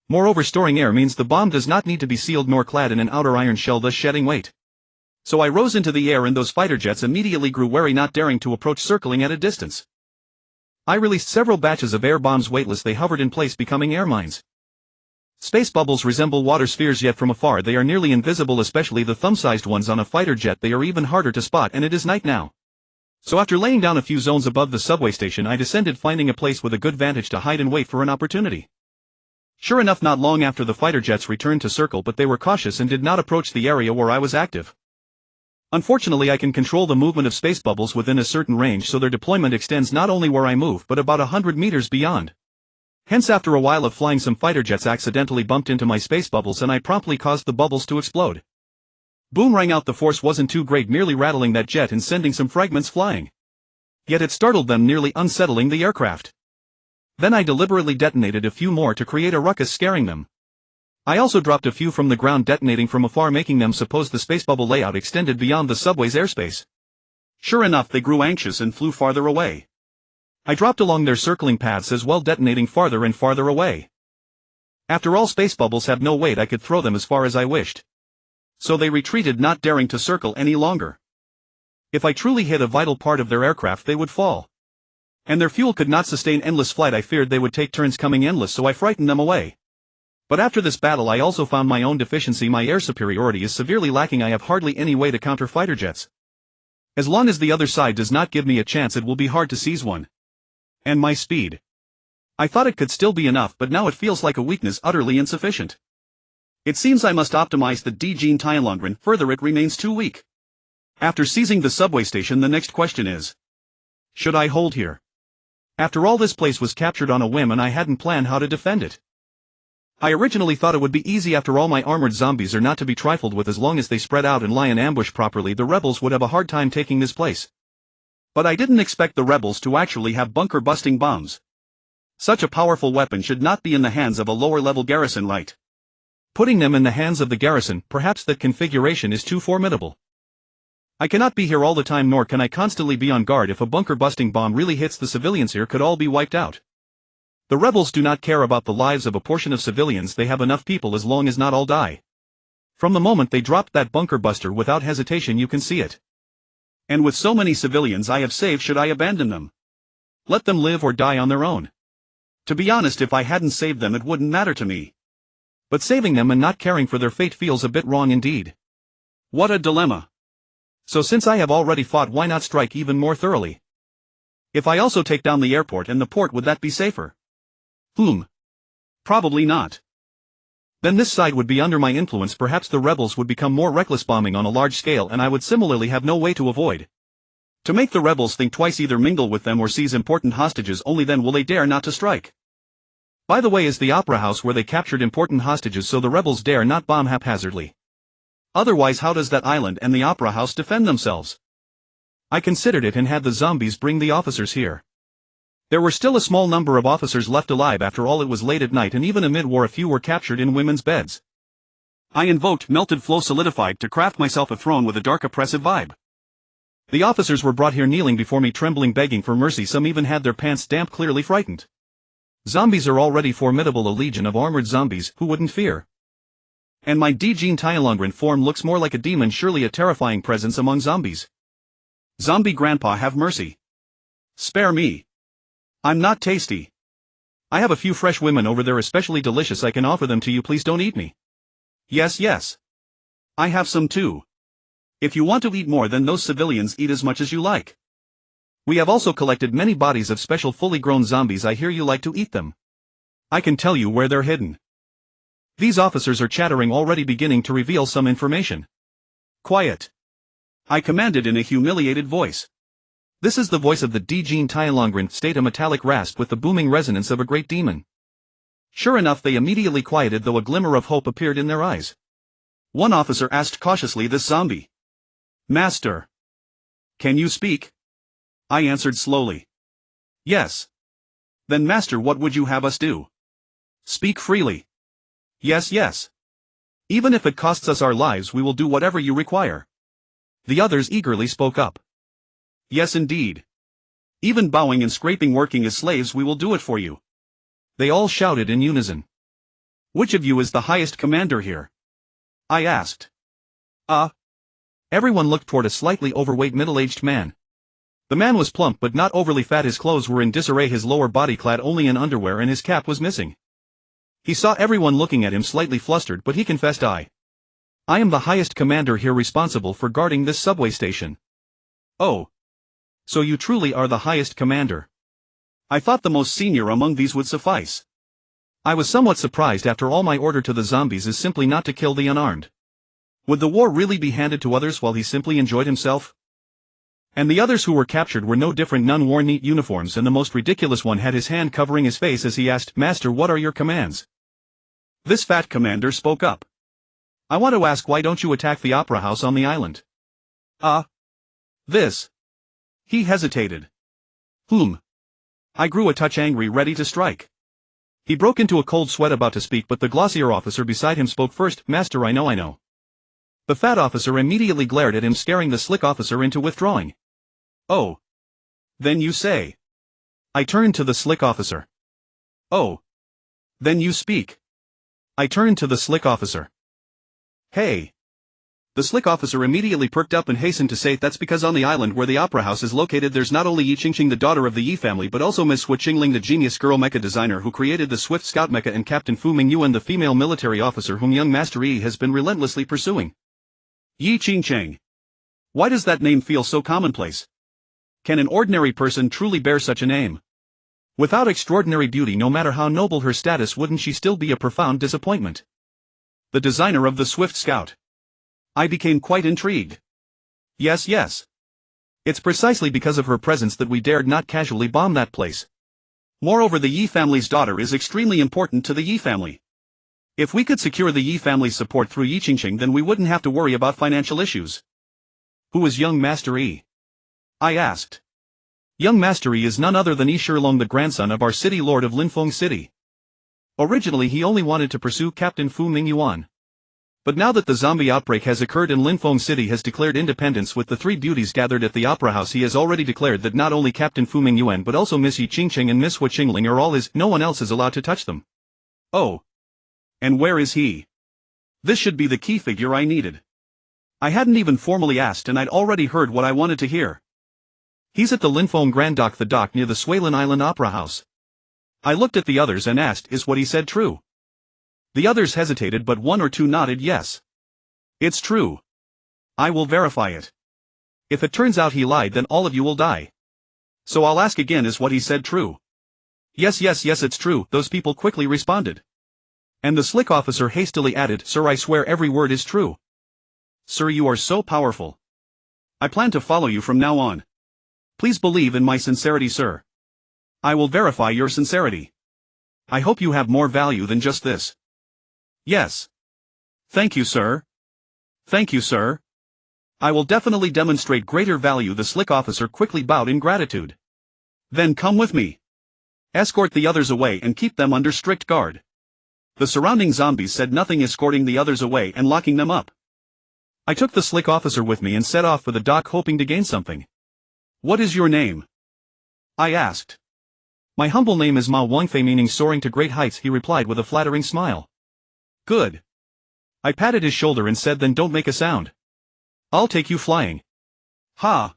Moreover, storing air means the bomb does not need to be sealed nor clad in an outer iron shell, thus shedding weight. So I rose into the air and those fighter jets immediately grew wary, not daring to approach, circling at a distance. I released several batches of air bombs. Weightless, they hovered in place, becoming air mines. Space bubbles resemble water spheres, yet from afar they are nearly invisible, especially the thumb-sized ones on a fighter jet. They are even harder to spot, and it is night now. So after laying down a few zones above the subway station, I descended, finding a place with a good vantage to hide and wait for an opportunity. Sure enough, not long after the fighter jets returned to circle, but they were cautious and did not approach the area where I was active. Unfortunately, I can control the movement of space bubbles within a certain range, so their deployment extends not only where I move but about 100 meters beyond. Hence, after a while of flying, some fighter jets accidentally bumped into my space bubbles and I promptly caused the bubbles to explode. Boom rang out. The force wasn't too great, merely rattling that jet and sending some fragments flying. Yet it startled them, nearly unsettling the aircraft. Then I deliberately detonated a few more to create a ruckus, scaring them. I also dropped a few from the ground, detonating from afar, making them suppose the space bubble layout extended beyond the subway's airspace. Sure enough, they grew anxious and flew farther away. I dropped along their circling paths as well, detonating farther and farther away. After all, space bubbles have no weight, I could throw them as far as I wished. So they retreated, not daring to circle any longer. If I truly hit a vital part of their aircraft, they would fall. And their fuel could not sustain endless flight. I feared they would take turns coming endless, so I frightened them away. But after this battle I also found my own deficiency. My air superiority is severely lacking. I have hardly any way to counter fighter jets. As long as the other side does not give me a chance, it will be hard to seize one. And my speed. I thought it could still be enough, but now it feels like a weakness, utterly insufficient. It seems I must optimize the D-gene Tianlongren, further it remains too weak. After seizing the subway station, the next question is, should I hold here? After all, this place was captured on a whim and I hadn't planned how to defend it. I originally thought it would be easy. After all, my armored zombies are not to be trifled with. As long as they spread out and lie in ambush properly, the rebels would have a hard time taking this place. But I didn't expect the rebels to actually have bunker-busting bombs. Such a powerful weapon should not be in the hands of a lower-level garrison, right? Putting them in the hands of the garrison, perhaps that configuration is too formidable. I cannot be here all the time, nor can I constantly be on guard. If a bunker-busting bomb really hits the civilians here, could all be wiped out. The rebels do not care about the lives of a portion of civilians. They have enough people as long as not all die. From the moment they dropped that bunker buster without hesitation you can see it. And with so many civilians I have saved, should I abandon them? Let them live or die on their own. To be honest, if I hadn't saved them it wouldn't matter to me. But saving them and not caring for their fate feels a bit wrong indeed. What a dilemma. So since I have already fought, why not strike even more thoroughly? If I also take down the airport and the port, would that be safer? Probably not. Then this side would be under my influence. Perhaps the rebels would become more reckless, bombing on a large scale, and I would similarly have no way to avoid. To make the rebels think twice, either mingle with them or seize important hostages, only then will they dare not to strike. By the way, is the opera house where they captured important hostages, so the rebels dare not bomb haphazardly. Otherwise, how does that island and the opera house defend themselves? I considered it and had the zombies bring the officers here. There were still a small number of officers left alive. After all, it was late at night, and even amid war a few were captured in women's beds. I invoked melted flow solidified to craft myself a throne with a dark oppressive vibe. The officers were brought here kneeling before me, trembling, begging for mercy. Some even had their pants damp, clearly frightened. Zombies are already formidable, a legion of armored zombies, who wouldn't fear? And my Dijin Tyalongren form looks more like a demon, surely a terrifying presence among zombies. Zombie grandpa, have mercy. Spare me. I'm not tasty. I have a few fresh women over there, especially delicious. I can offer them to you. Please don't eat me. Yes. I have some too. If you want to eat more than those civilians, eat as much as you like. We have also collected many bodies of special fully grown zombies. I hear you like to eat them. I can tell you where they're hidden. These officers are chattering, already beginning to reveal some information. Quiet. I commanded in a humiliated voice. This is the voice of the Dijin Tyalongren, state a metallic rasp with the booming resonance of a great demon. Sure enough, they immediately quieted, though a glimmer of hope appeared in their eyes. One officer asked cautiously this zombie. Master. Can you speak? I answered slowly. Yes. Then master, what would you have us do? Speak freely. Yes. Even if it costs us our lives, we will do whatever you require. The others eagerly spoke up. Yes indeed. Even bowing and scraping, working as slaves, we will do it for you. They all shouted in unison. Which of you is the highest commander here? I asked. Everyone looked toward a slightly overweight middle-aged man. The man was plump but not overly fat. His clothes were in disarray, his lower body clad only in underwear, and his cap was missing. He saw everyone looking at him, slightly flustered, but he confessed, I am the highest commander here, responsible for guarding this subway station. Oh. So you truly are the highest commander. I thought the most senior among these would suffice. I was somewhat surprised. After all, my order to the zombies is simply not to kill the unarmed. Would the war really be handed to others while he simply enjoyed himself? And the others who were captured were no different. None wore neat uniforms, and the most ridiculous one had his hand covering his face as he asked, Master, what are your commands? This fat commander spoke up. I want to ask, why don't you attack the opera house on the island? This. He hesitated. I grew a touch angry, ready to strike. He broke into a cold sweat, about to speak, but the glossier officer beside him spoke first. Master, I know. The fat officer immediately glared at him, scaring the slick officer into withdrawing. Oh. Then you say. I turned to the slick officer. Oh. Then you speak. I turned to the slick officer. Hey. The slick officer immediately perked up and hastened to say, that's because on the island where the opera house is located there's not only Yi Qingqing, the daughter of the Yi family, but also Ms. Hui Qingling, the genius girl mecha designer who created the Swift Scout mecha, and Captain Fu Mingyuan, the female military officer whom young Master Yi has been relentlessly pursuing. Yi Qingqing. Why does that name feel so commonplace? Can an ordinary person truly bear such a name? Without extraordinary beauty, no matter how noble her status, wouldn't she still be a profound disappointment? The designer of the Swift Scout. I became quite intrigued. Yes. It's precisely because of her presence that we dared not casually bomb that place. Moreover, the Yi family's daughter is extremely important to the Yi family. If we could secure the Yi family's support through Yi Qingqing, then we wouldn't have to worry about financial issues. Who is young Master Yi? I asked. Young Master Yi is none other than Yi Shilong, the grandson of our city lord of Linfeng City. Originally he only wanted to pursue Captain Fu Mingyuan. But now that the zombie outbreak has occurred and Linfeng City has declared independence with the three beauties gathered at the opera house, he has already declared that not only Captain Fu Mingyuan but also Miss Yi Qingqing and Miss Hui Qingling are all his. No one else is allowed to touch them. Oh. And where is he? This should be the key figure I needed. I hadn't even formally asked and I'd already heard what I wanted to hear. He's at the Linfoam Grand Dock, the dock near the Swalen Island Opera House. I looked at the others and asked, is what he said true? The others hesitated but one or two nodded yes. It's true. I will verify it. If it turns out he lied, then all of you will die. So I'll ask again, is what he said true? Yes, it's true, those people quickly responded. And the slick officer hastily added, sir, I swear every word is true. Sir, you are so powerful. I plan to follow you from now on. Please believe in my sincerity, sir. I will verify your sincerity. I hope you have more value than just this. Yes. Thank you, sir. Thank you, sir. I will definitely demonstrate greater value. The slick officer quickly bowed in gratitude. Then come with me. Escort the others away and keep them under strict guard. The surrounding zombies said nothing, escorting the others away and locking them up. I took the slick officer with me and set off for the dock, hoping to gain something. What is your name? I asked. My humble name is Ma Wangfei, meaning soaring to great heights, he replied with a flattering smile. Good. I patted his shoulder and said, then don't make a sound. I'll take you flying. Ha!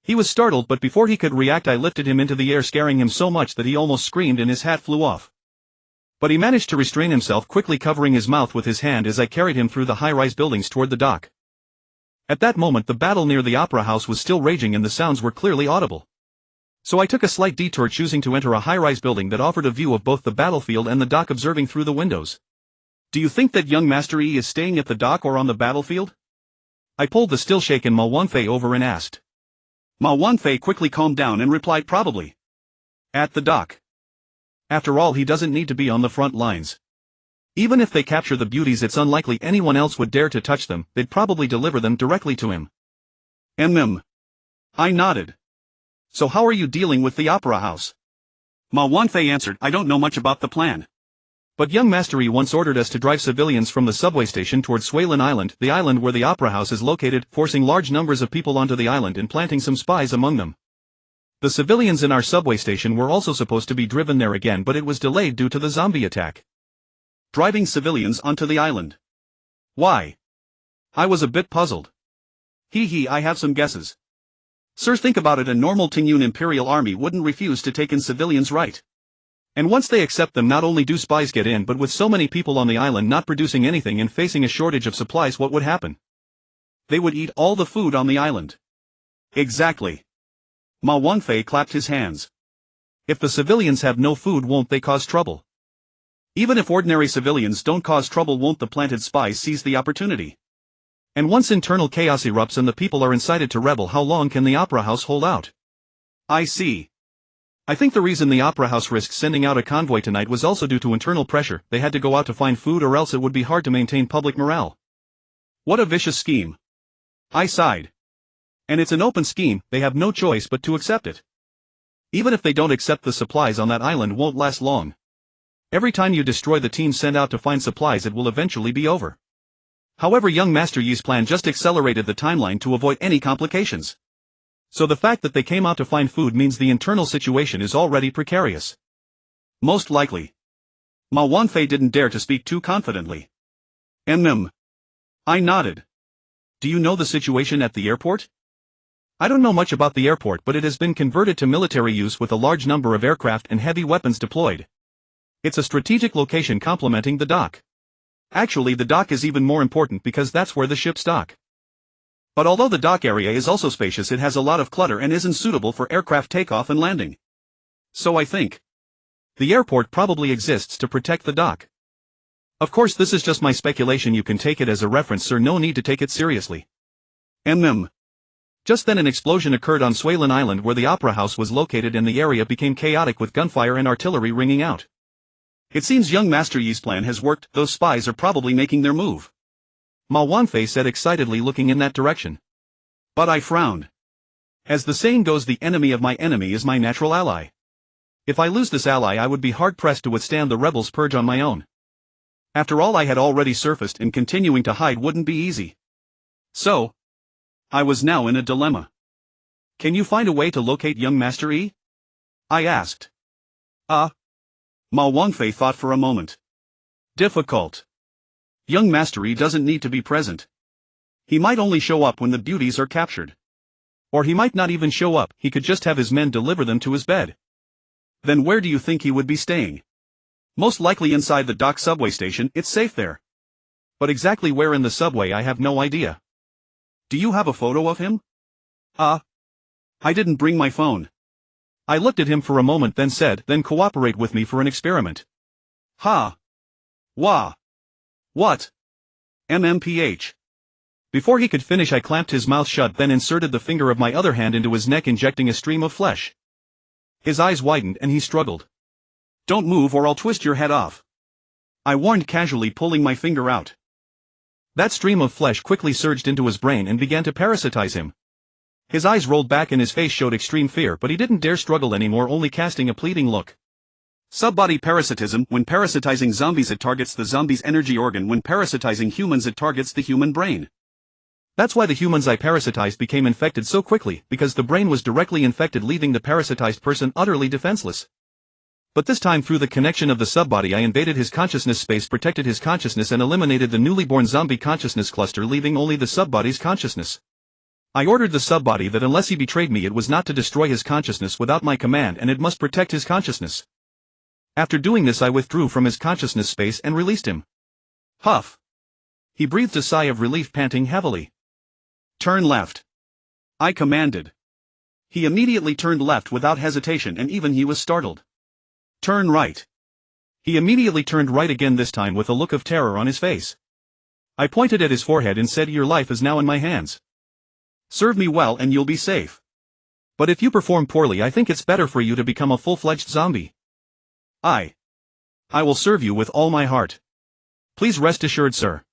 He was startled, but before he could react I lifted him into the air, scaring him so much that he almost screamed and his hat flew off. But he managed to restrain himself, quickly covering his mouth with his hand as I carried him through the high-rise buildings toward the dock. At that moment the battle near the opera house was still raging and the sounds were clearly audible. So I took a slight detour, choosing to enter a high-rise building that offered a view of both the battlefield and the dock, observing through the windows. Do you think that young Master Yi is staying at the dock or on the battlefield? I pulled the still shaken Ma Wangfei over and asked. Ma Wangfei quickly calmed down and replied, probably at the dock. After all, he doesn't need to be on the front lines. Even if they capture the beauties, it's unlikely anyone else would dare to touch them, they'd probably deliver them directly to him. I nodded. So how are you dealing with the opera house? Ma Wangfei answered, I don't know much about the plan. But young Master Yi once ordered us to drive civilians from the subway station toward Swalen Island, the island where the opera house is located, forcing large numbers of people onto the island and planting some spies among them. The civilians in our subway station were also supposed to be driven there again, but it was delayed due to the zombie attack. Driving civilians onto the island. Why? I was a bit puzzled. I have some guesses. Sir, think about it, a normal Tingyun Imperial army wouldn't refuse to take in civilians, right? And once they accept them, not only do spies get in, but with so many people on the island not producing anything and facing a shortage of supplies, what would happen? They would eat all the food on the island. Exactly. Ma Wangfei clapped his hands. If the civilians have no food, won't they cause trouble? Even if ordinary civilians don't cause trouble, won't the planted spies seize the opportunity? And once internal chaos erupts and the people are incited to rebel, how long can the opera house hold out? I see. I think the reason the opera house risked sending out a convoy tonight was also due to internal pressure. They had to go out to find food, or else it would be hard to maintain public morale. What a vicious scheme. I sighed. And it's an open scheme, they have no choice but to accept it. Even if they don't accept, the supplies on that island won't last long. Every time you destroy the team sent out to find supplies, it will eventually be over. However, young Master Yi's plan just accelerated the timeline to avoid any complications. So the fact that they came out to find food means the internal situation is already precarious. Most likely. Ma Wangfei didn't dare to speak too confidently. I nodded. Do you know the situation at the airport? I don't know much about the airport, but it has been converted to military use with a large number of aircraft and heavy weapons deployed. It's a strategic location complementing the dock. Actually, the dock is even more important because that's where the ships dock. But although the dock area is also spacious, it has a lot of clutter and isn't suitable for aircraft takeoff and landing. So I think the airport probably exists to protect the dock. Of course, this is just my speculation, you can take it as a reference, sir, no need to take it seriously. Just then an explosion occurred on Swalen Island where the opera house was located, and the area became chaotic with gunfire and artillery ringing out. It seems young Master Yi's plan has worked, those spies are probably making their move. Ma Wangfei said excitedly, looking in that direction. But I frowned. As the saying goes, the enemy of my enemy is my natural ally. If I lose this ally, I would be hard-pressed to withstand the rebels' purge on my own. After all, I had already surfaced, and continuing to hide wouldn't be easy. So I was now in a dilemma. Can you find a way to locate young Master Yi? I asked. Ma Wangfei thought for a moment. Difficult. Young Mastery doesn't need to be present. He might only show up when the beauties are captured. Or he might not even show up, he could just have his men deliver them to his bed. Then where do you think he would be staying? Most likely inside the dock subway station, it's safe there. But exactly where in the subway I have no idea. Do you have a photo of him? I didn't bring my phone. I looked at him for a moment then said, then cooperate with me for an experiment. Ha. Wah. What? MMPH. Before he could finish I clamped his mouth shut then inserted the finger of my other hand into his neck injecting a stream of flesh. His eyes widened and he struggled. Don't move or I'll twist your head off. I warned casually pulling my finger out. That stream of flesh quickly surged into his brain and began to parasitize him. His eyes rolled back and his face showed extreme fear but he didn't dare struggle anymore only casting a pleading look. Subbody parasitism, when parasitizing zombies it targets the zombie's energy organ, when parasitizing humans it targets the human brain. That's why the humans I parasitized became infected so quickly, because the brain was directly infected leaving the parasitized person utterly defenseless. But this time through the connection of the subbody I invaded his consciousness space, protected his consciousness and eliminated the newly born zombie consciousness cluster leaving only the subbody's consciousness. I ordered the subbody that unless he betrayed me it was not to destroy his consciousness without my command and it must protect his consciousness. After doing this I withdrew from his consciousness space and released him. Huff. He breathed a sigh of relief, panting heavily. Turn left. I commanded. He immediately turned left without hesitation and even he was startled. Turn right. He immediately turned right again, this time with a look of terror on his face. I pointed at his forehead and said, your life is now in my hands. Serve me well and you'll be safe. But if you perform poorly I think it's better for you to become a full-fledged zombie. I will serve you with all my heart. Please rest assured, sir.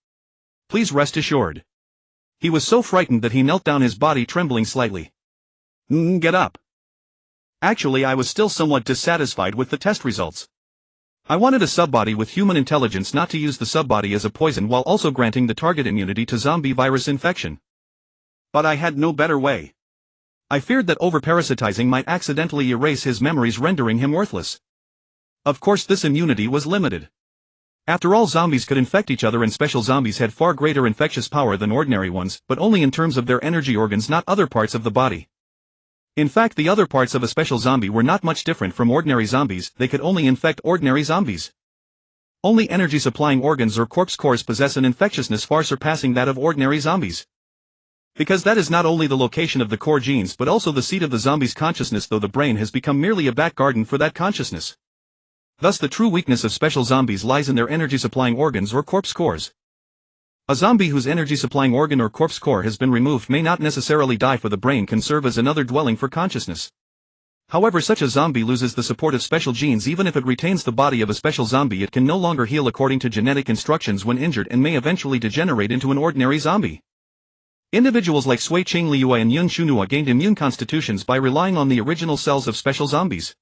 Please rest assured. He was so frightened that he knelt down, his body trembling slightly. Get up. Actually I was still somewhat dissatisfied with the test results. I wanted a subbody with human intelligence not to use the subbody as a poison while also granting the target immunity to zombie virus infection. But I had no better way. I feared that over-parasitizing might accidentally erase his memories, rendering him worthless. Of course this immunity was limited. After all, zombies could infect each other and special zombies had far greater infectious power than ordinary ones, but only in terms of their energy organs, not other parts of the body. In fact, the other parts of a special zombie were not much different from ordinary zombies, they could only infect ordinary zombies. Only energy-supplying organs or corpse cores possess an infectiousness far surpassing that of ordinary zombies. Because that is not only the location of the core genes but also the seat of the zombie's consciousness, though the brain has become merely a back garden for that consciousness. Thus the true weakness of special zombies lies in their energy-supplying organs or corpse cores. A zombie whose energy-supplying organ or corpse core has been removed may not necessarily die, for the brain can serve as another dwelling for consciousness. However, such a zombie loses the support of special genes. Even if it retains the body of a special zombie, it can no longer heal according to genetic instructions when injured and may eventually degenerate into an ordinary zombie. Individuals like Sui Ching Liuai and Yun Shunua gained immune constitutions by relying on the original cells of special zombies.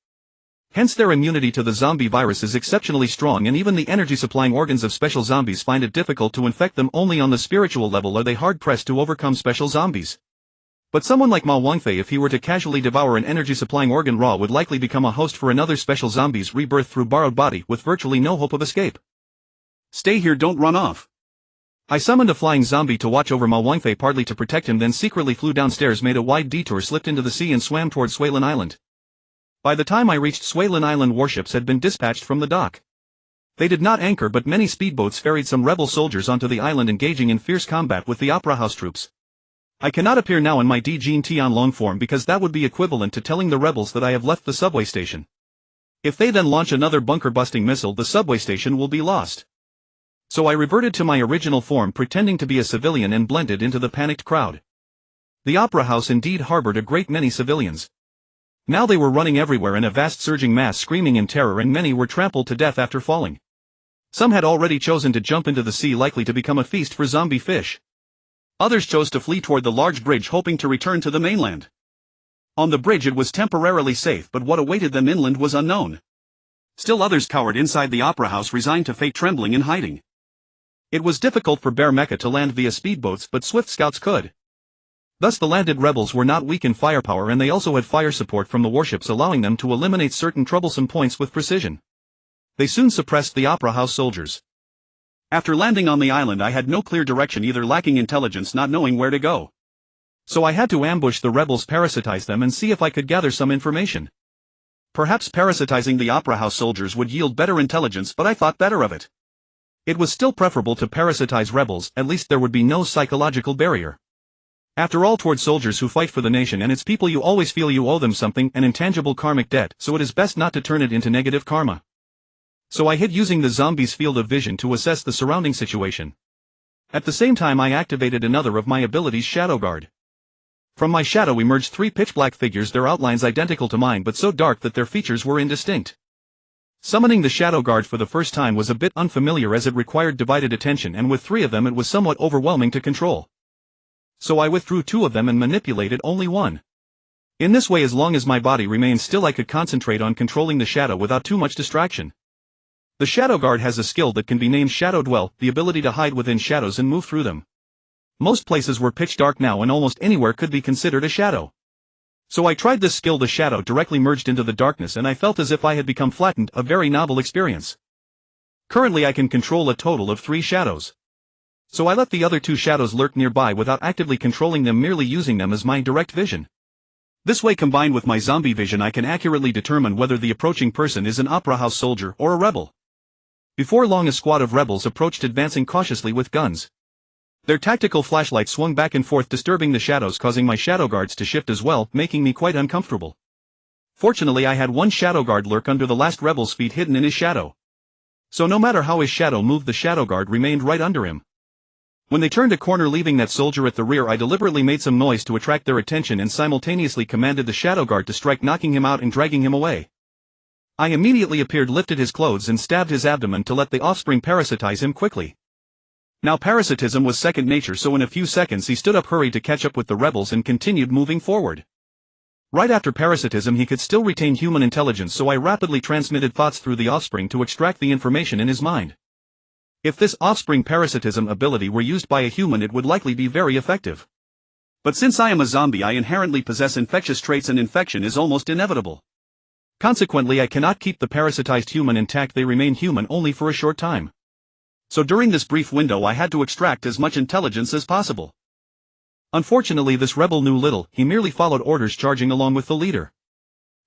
Hence their immunity to the zombie virus is exceptionally strong, and even the energy-supplying organs of special zombies find it difficult to infect them. Only on the spiritual level are they hard-pressed to overcome special zombies. But someone like Ma Wangfei, if he were to casually devour an energy-supplying organ raw, would likely become a host for another special zombie's rebirth through borrowed body, with virtually no hope of escape. Stay here, don't run off. I summoned a flying zombie to watch over Ma Wangfei, partly to protect him, then secretly flew downstairs, made a wide detour, slipped into the sea and swam toward Suilin Island. By the time I reached Suilin Island, warships had been dispatched from the dock. They did not anchor, but many speedboats ferried some rebel soldiers onto the island, engaging in fierce combat with the Opera House troops. I cannot appear now in my Dijin Tianlong form because that would be equivalent to telling the rebels that I have left the subway station. If they then launch another bunker-busting missile, the subway station will be lost. So I reverted to my original form, pretending to be a civilian, and blended into the panicked crowd. The Opera House indeed harbored a great many civilians. Now they were running everywhere in a vast surging mass, screaming in terror, and many were trampled to death after falling. Some had already chosen to jump into the sea, likely to become a feast for zombie fish. Others chose to flee toward the large bridge, hoping to return to the mainland. On the bridge it was temporarily safe, but what awaited them inland was unknown. Still others cowered inside the Opera House, resigned to fate, trembling and hiding. It was difficult for Bear Mecha to land via speedboats, but swift scouts could. Thus the landed rebels were not weak in firepower, and they also had fire support from the warships, allowing them to eliminate certain troublesome points with precision. They soon suppressed the Opera House soldiers. After landing on the island I had no clear direction, either lacking intelligence, not knowing where to go. So I had to ambush the rebels, parasitize them and see if I could gather some information. Perhaps parasitizing the Opera House soldiers would yield better intelligence, but I thought better of it. It was still preferable to parasitize rebels, at least there would be no psychological barrier. After all, toward soldiers who fight for the nation and its people you always feel you owe them something, an intangible karmic debt, so it is best not to turn it into negative karma. So I hid using the zombies' field of vision to assess the surrounding situation. At the same time I activated another of my abilities, Shadow Guard. From my shadow emerged three pitch-black figures, their outlines identical to mine but so dark that their features were indistinct. Summoning the Shadow Guard for the first time was a bit unfamiliar as it required divided attention, and with three of them it was somewhat overwhelming to control. So I withdrew two of them and manipulated only one. In this way, as long as my body remained still, I could concentrate on controlling the shadow without too much distraction. The Shadow Guard has a skill that can be named Shadow Dwell, the ability to hide within shadows and move through them. Most places were pitch dark now and almost anywhere could be considered a shadow. So I tried this skill. The shadow directly merged into the darkness and I felt as if I had become flattened, a very novel experience. Currently I can control a total of 3 shadows. So I let the other 2 shadows lurk nearby without actively controlling them, merely using them as my direct vision. This way, combined with my zombie vision, I can accurately determine whether the approaching person is an Opera House soldier or a rebel. Before long a squad of rebels approached, advancing cautiously with guns. Their tactical flashlights swung back and forth, disturbing the shadows, causing my shadow guards to shift as well, making me quite uncomfortable. Fortunately I had one shadow guard lurk under the last rebel's feet, hidden in his shadow. So no matter how his shadow moved, the shadow guard remained right under him. When they turned a corner leaving that soldier at the rear, I deliberately made some noise to attract their attention and simultaneously commanded the shadow guard to strike, knocking him out and dragging him away. I immediately appeared, lifted his clothes and stabbed his abdomen to let the offspring parasitize him quickly. Now parasitism was second nature, so in a few seconds he stood up, hurried to catch up with the rebels and continued moving forward. Right after parasitism he could still retain human intelligence, so I rapidly transmitted thoughts through the offspring to extract the information in his mind. If this offspring parasitism ability were used by a human it would likely be very effective. But since I am a zombie I inherently possess infectious traits and infection is almost inevitable. Consequently I cannot keep the parasitized human intact, they remain human only for a short time. So during this brief window I had to extract as much intelligence as possible. Unfortunately this rebel knew little, he merely followed orders, charging along with the leader.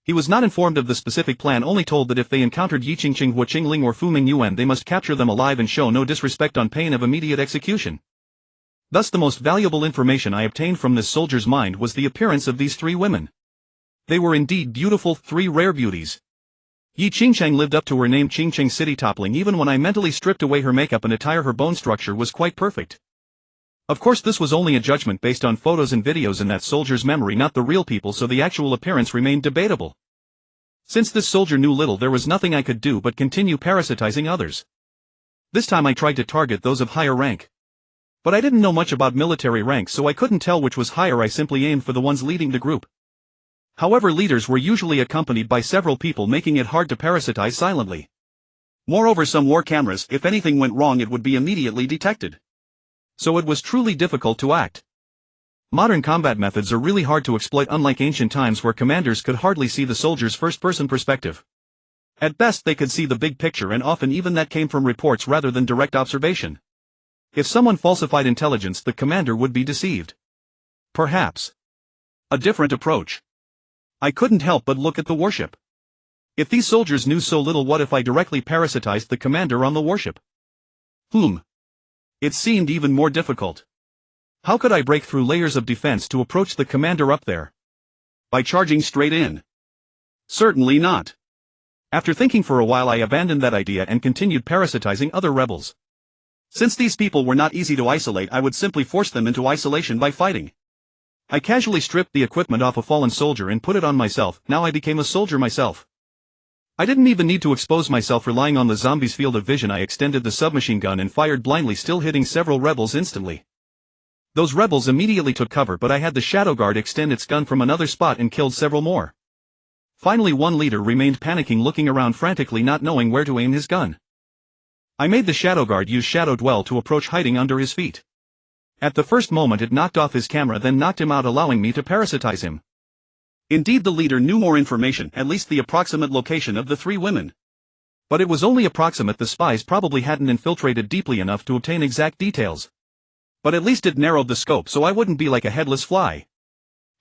He was not informed of the specific plan, only told that if they encountered Yiqingqing, Huaqingling or Fuming Yuan they must capture them alive and show no disrespect on pain of immediate execution. Thus the most valuable information I obtained from this soldier's mind was the appearance of these 3 women. They were indeed beautiful, 3 rare beauties. Yiqingqing lived up to her name, Qingqing City Toppling. Even when I mentally stripped away her makeup and attire, her bone structure was quite perfect. Of course this was only a judgment based on photos and videos in that soldier's memory, not the real people, so the actual appearance remained debatable. Since this soldier knew little there was nothing I could do but continue parasitizing others. This time I tried to target those of higher rank. But I didn't know much about military ranks, so I couldn't tell which was higher. I simply aimed for the ones leading the group. However, leaders were usually accompanied by several people, making it hard to parasitize silently. Moreover, some wore cameras, if anything went wrong it would be immediately detected. So it was truly difficult to act. Modern combat methods are really hard to exploit, unlike ancient times where commanders could hardly see the soldier's first-person perspective. At best they could see the big picture, and often even that came from reports rather than direct observation. If someone falsified intelligence the commander would be deceived. Perhaps a different approach. I couldn't help but look at the warship. If these soldiers knew so little, what if I directly parasitized the commander on the warship? It seemed even more difficult. How could I break through layers of defense to approach the commander up there? By charging straight in? Certainly not. After thinking for a while I abandoned that idea and continued parasitizing other rebels. Since these people were not easy to isolate, I would simply force them into isolation by fighting. I casually stripped the equipment off a fallen soldier and put it on myself. Now I became a soldier myself. I didn't even need to expose myself, relying on the zombies' field of vision. I extended the submachine gun and fired blindly, still hitting several rebels instantly. Those rebels immediately took cover, but I had the Shadow Guard extend its gun from another spot and killed several more. Finally one leader remained panicking, looking around frantically, not knowing where to aim his gun. I made the Shadow Guard use Shadow Dwell to approach, hiding under his feet. At the first moment it knocked off his camera, then knocked him out, allowing me to parasitize him. Indeed the leader knew more information, at least the approximate location of the 3 women. But it was only approximate. The spies probably hadn't infiltrated deeply enough to obtain exact details. But at least it narrowed the scope so I wouldn't be like a headless fly.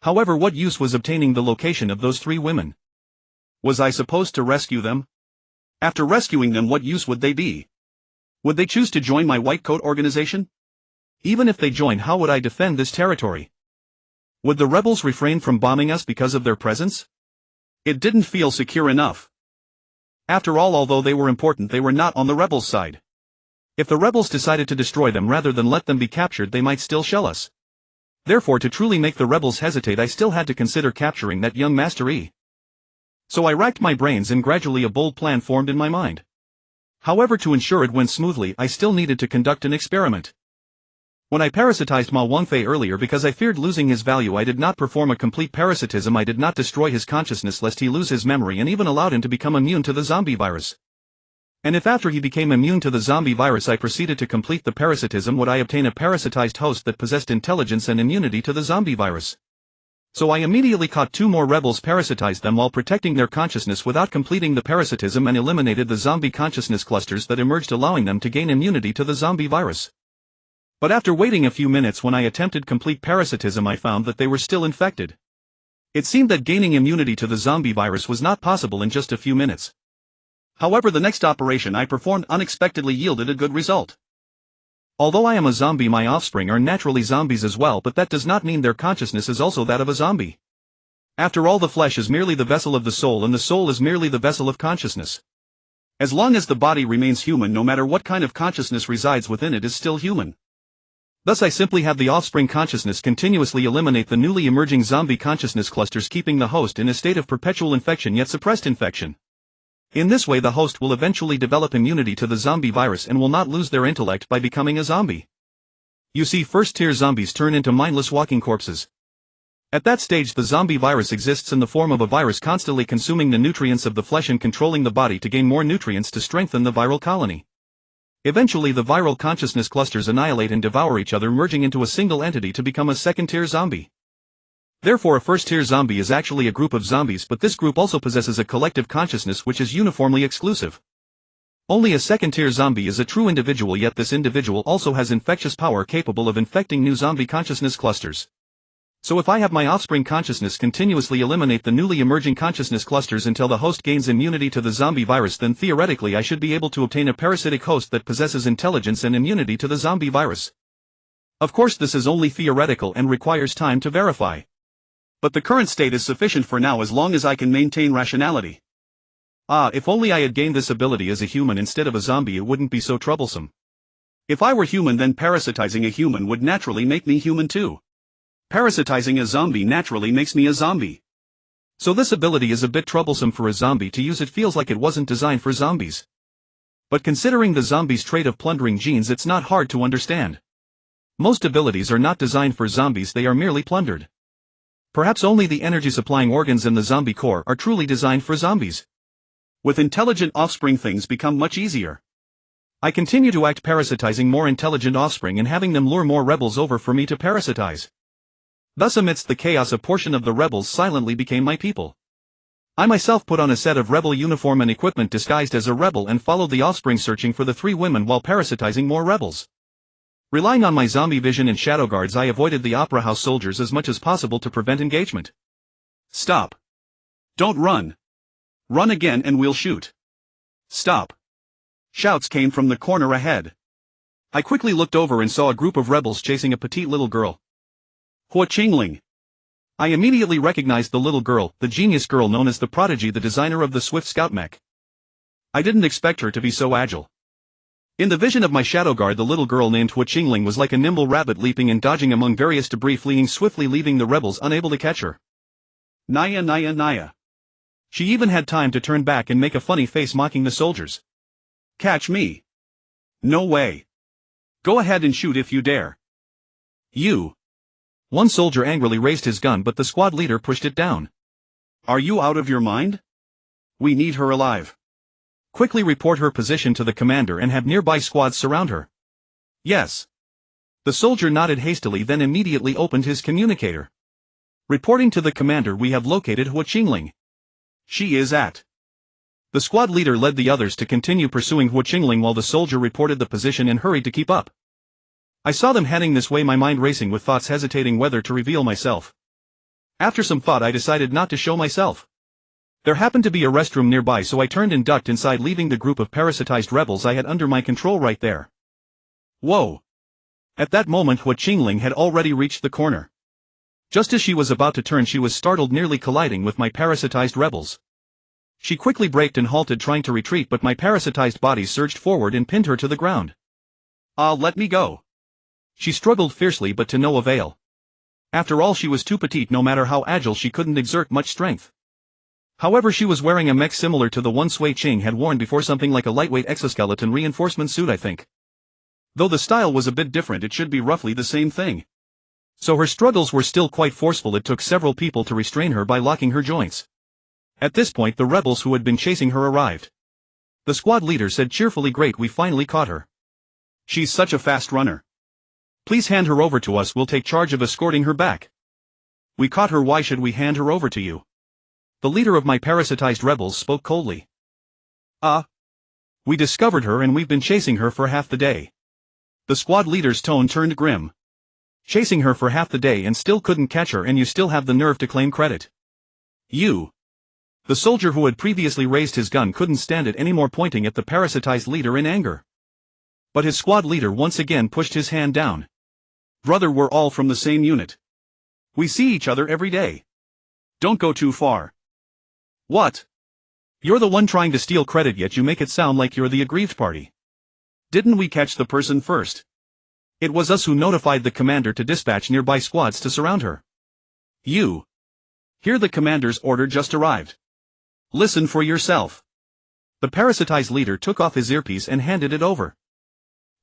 However, what use was obtaining the location of those 3 women? Was I supposed to rescue them? After rescuing them, what use would they be? Would they choose to join my white coat organization? Even if they joined, how would I defend this territory? Would the rebels refrain from bombing us because of their presence? It didn't feel secure enough. After all, although they were important, they were not on the rebels' side. If the rebels decided to destroy them rather than let them be captured, they might still shell us. Therefore, to truly make the rebels hesitate, I still had to consider capturing that young Master E. So I racked my brains and gradually a bold plan formed in my mind. However, to ensure it went smoothly, I still needed to conduct an experiment. When I parasitized Ma Wangfei earlier because I feared losing his value, I did not perform a complete parasitism. I did not destroy his consciousness lest he lose his memory, and even allowed him to become immune to the zombie virus. And if after he became immune to the zombie virus I proceeded to complete the parasitism, would I obtain a parasitized host that possessed intelligence and immunity to the zombie virus? So I immediately caught 2 more rebels, parasitized them while protecting their consciousness without completing the parasitism, and eliminated the zombie consciousness clusters that emerged, allowing them to gain immunity to the zombie virus. But after waiting a few minutes, when I attempted complete parasitism, I found that they were still infected. It seemed that gaining immunity to the zombie virus was not possible in just a few minutes. However, the next operation I performed unexpectedly yielded a good result. Although I am a zombie, my offspring are naturally zombies as well, but that does not mean their consciousness is also that of a zombie. After all, the flesh is merely the vessel of the soul, and the soul is merely the vessel of consciousness. As long as the body remains human, no matter what kind of consciousness resides within it is still human. Thus I simply have the offspring consciousness continuously eliminate the newly emerging zombie consciousness clusters, keeping the host in a state of perpetual infection yet suppressed infection. In this way, the host will eventually develop immunity to the zombie virus and will not lose their intellect by becoming a zombie. You see, first-tier zombies turn into mindless walking corpses. At that stage, the zombie virus exists in the form of a virus constantly consuming the nutrients of the flesh and controlling the body to gain more nutrients to strengthen the viral colony. Eventually, the viral consciousness clusters annihilate and devour each other, merging into a single entity to become a second-tier zombie. Therefore, a first-tier zombie is actually a group of zombies, but this group also possesses a collective consciousness which is uniformly exclusive. Only a second-tier zombie is a true individual, yet this individual also has infectious power capable of infecting new zombie consciousness clusters. So if I have my offspring consciousness continuously eliminate the newly emerging consciousness clusters until the host gains immunity to the zombie virus, then theoretically I should be able to obtain a parasitic host that possesses intelligence and immunity to the zombie virus. Of course, this is only theoretical and requires time to verify. But the current state is sufficient for now as long as I can maintain rationality. If only I had gained this ability as a human instead of a zombie, it wouldn't be so troublesome. If I were human, then parasitizing a human would naturally make me human too. Parasitizing a zombie naturally makes me a zombie. So this ability is a bit troublesome for a zombie to use. It feels like it wasn't designed for zombies. But considering the zombie's trait of plundering genes, it's not hard to understand. Most abilities are not designed for zombies, they are merely plundered. Perhaps only the energy-supplying organs in the zombie core are truly designed for zombies. With intelligent offspring, things become much easier. I continue to act, parasitizing more intelligent offspring and having them lure more rebels over for me to parasitize. Thus, amidst the chaos, a portion of the rebels silently became my people. I myself put on a set of rebel uniform and equipment disguised as a rebel and followed the offspring, searching for the 3 women while parasitizing more rebels. Relying on my zombie vision and shadow guards, I avoided the opera house soldiers as much as possible to prevent engagement. Stop. Don't run. Run again and we'll shoot. Stop. Shouts came from the corner ahead. I quickly looked over and saw a group of rebels chasing a petite little girl. Hua Qingling. I immediately recognized the little girl, the genius girl known as the Prodigy, the designer of the Swift Scout mech. I didn't expect her to be so agile. In the vision of my shadow guard, the little girl named Hua Qingling was like a nimble rabbit, leaping and dodging among various debris, fleeing swiftly, leaving the rebels unable to catch her. Naya, Naya, Naya. She even had time to turn back and make a funny face, mocking the soldiers. Catch me. No way. Go ahead and shoot if you dare. You. One soldier angrily raised his gun, but the squad leader pushed it down. Are you out of your mind? We need her alive. Quickly report her position to the commander and have nearby squads surround her. Yes. The soldier nodded hastily, then immediately opened his communicator. Reporting to the commander, we have located Hua Qingling. She is at The squad leader led the others to continue pursuing Hu Qingling while the soldier reported the position and hurried to keep up. I saw them heading this way, my mind racing with thoughts hesitating whether to reveal myself. After some thought I decided not to show myself. There happened to be a restroom nearby, so I turned and ducked inside, leaving the group of parasitized rebels I had under my control right there. Whoa! At that moment Hu Qingling had already reached the corner. Just as she was about to turn, she was startled, nearly colliding with my parasitized rebels. She quickly braked and halted, trying to retreat, but my parasitized bodies surged forward and pinned her to the ground. Let me go. She struggled fiercely, but to no avail. After all, she was too petite. No matter how agile, she couldn't exert much strength. However, she was wearing a mech similar to the one Sui Qing had worn before, something like a lightweight exoskeleton reinforcement suit, I think. Though the style was a bit different, it should be roughly the same thing. So her struggles were still quite forceful. It took several people to restrain her by locking her joints. At this point the rebels who had been chasing her arrived. The squad leader said cheerfully, "Great, we finally caught her. She's such a fast runner. Please hand her over to us, we'll take charge of escorting her back." "We caught her, why should we hand her over to you?" The leader of my parasitized rebels spoke coldly. We discovered her and we've been chasing her for half the day." The squad leader's tone turned grim. "Chasing her for half the day and still couldn't catch her, and you still have the nerve to claim credit? You." The soldier who had previously raised his gun couldn't stand it anymore, pointing at the parasitized leader in anger. But his squad leader once again pushed his hand down. "Brother, we're all from the same unit. We see each other every day. Don't go too far." "What? You're the one trying to steal credit, yet you make it sound like you're the aggrieved party. Didn't we catch the person first? It was us who notified the commander to dispatch nearby squads to surround her. You. Here, the commander's order just arrived. Listen for yourself." The parasitized leader took off his earpiece and handed it over.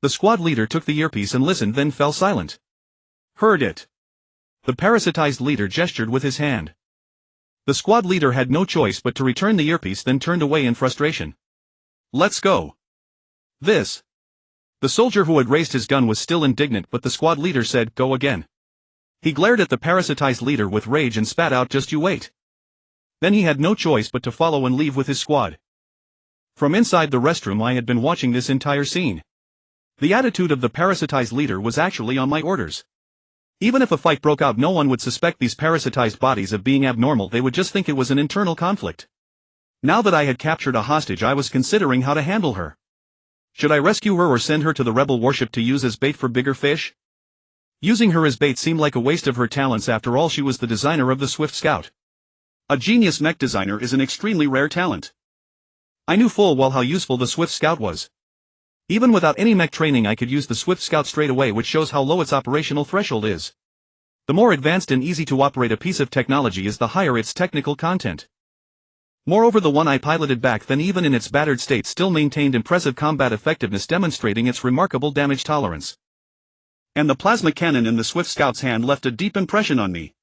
The squad leader took the earpiece and listened, then fell silent. "Heard it." The parasitized leader gestured with his hand. The squad leader had no choice but to return the earpiece, then turned away in frustration. "Let's go." "This." The soldier who had raised his gun was still indignant, but the squad leader said, "Go again." He glared at the parasitized leader with rage and spat out, "Just you wait." Then he had no choice but to follow and leave with his squad. From inside the restroom I had been watching this entire scene. The attitude of the parasitized leader was actually on my orders. Even if a fight broke out, no one would suspect these parasitized bodies of being abnormal, they would just think it was an internal conflict. Now that I had captured a hostage, I was considering how to handle her. Should I rescue her or send her to the rebel warship to use as bait for bigger fish? Using her as bait seemed like a waste of her talents. After all, she was the designer of the Swift Scout. A genius mech designer is an extremely rare talent. I knew full well how useful the Swift Scout was. Even without any mech training I could use the Swift Scout straight away, which shows how low its operational threshold is. The more advanced and easy to operate a piece of technology is, the higher its technical content. Moreover, the one I piloted back then, even in its battered state, still maintained impressive combat effectiveness, demonstrating its remarkable damage tolerance. And the plasma cannon in the Swift Scout's hand left a deep impression on me.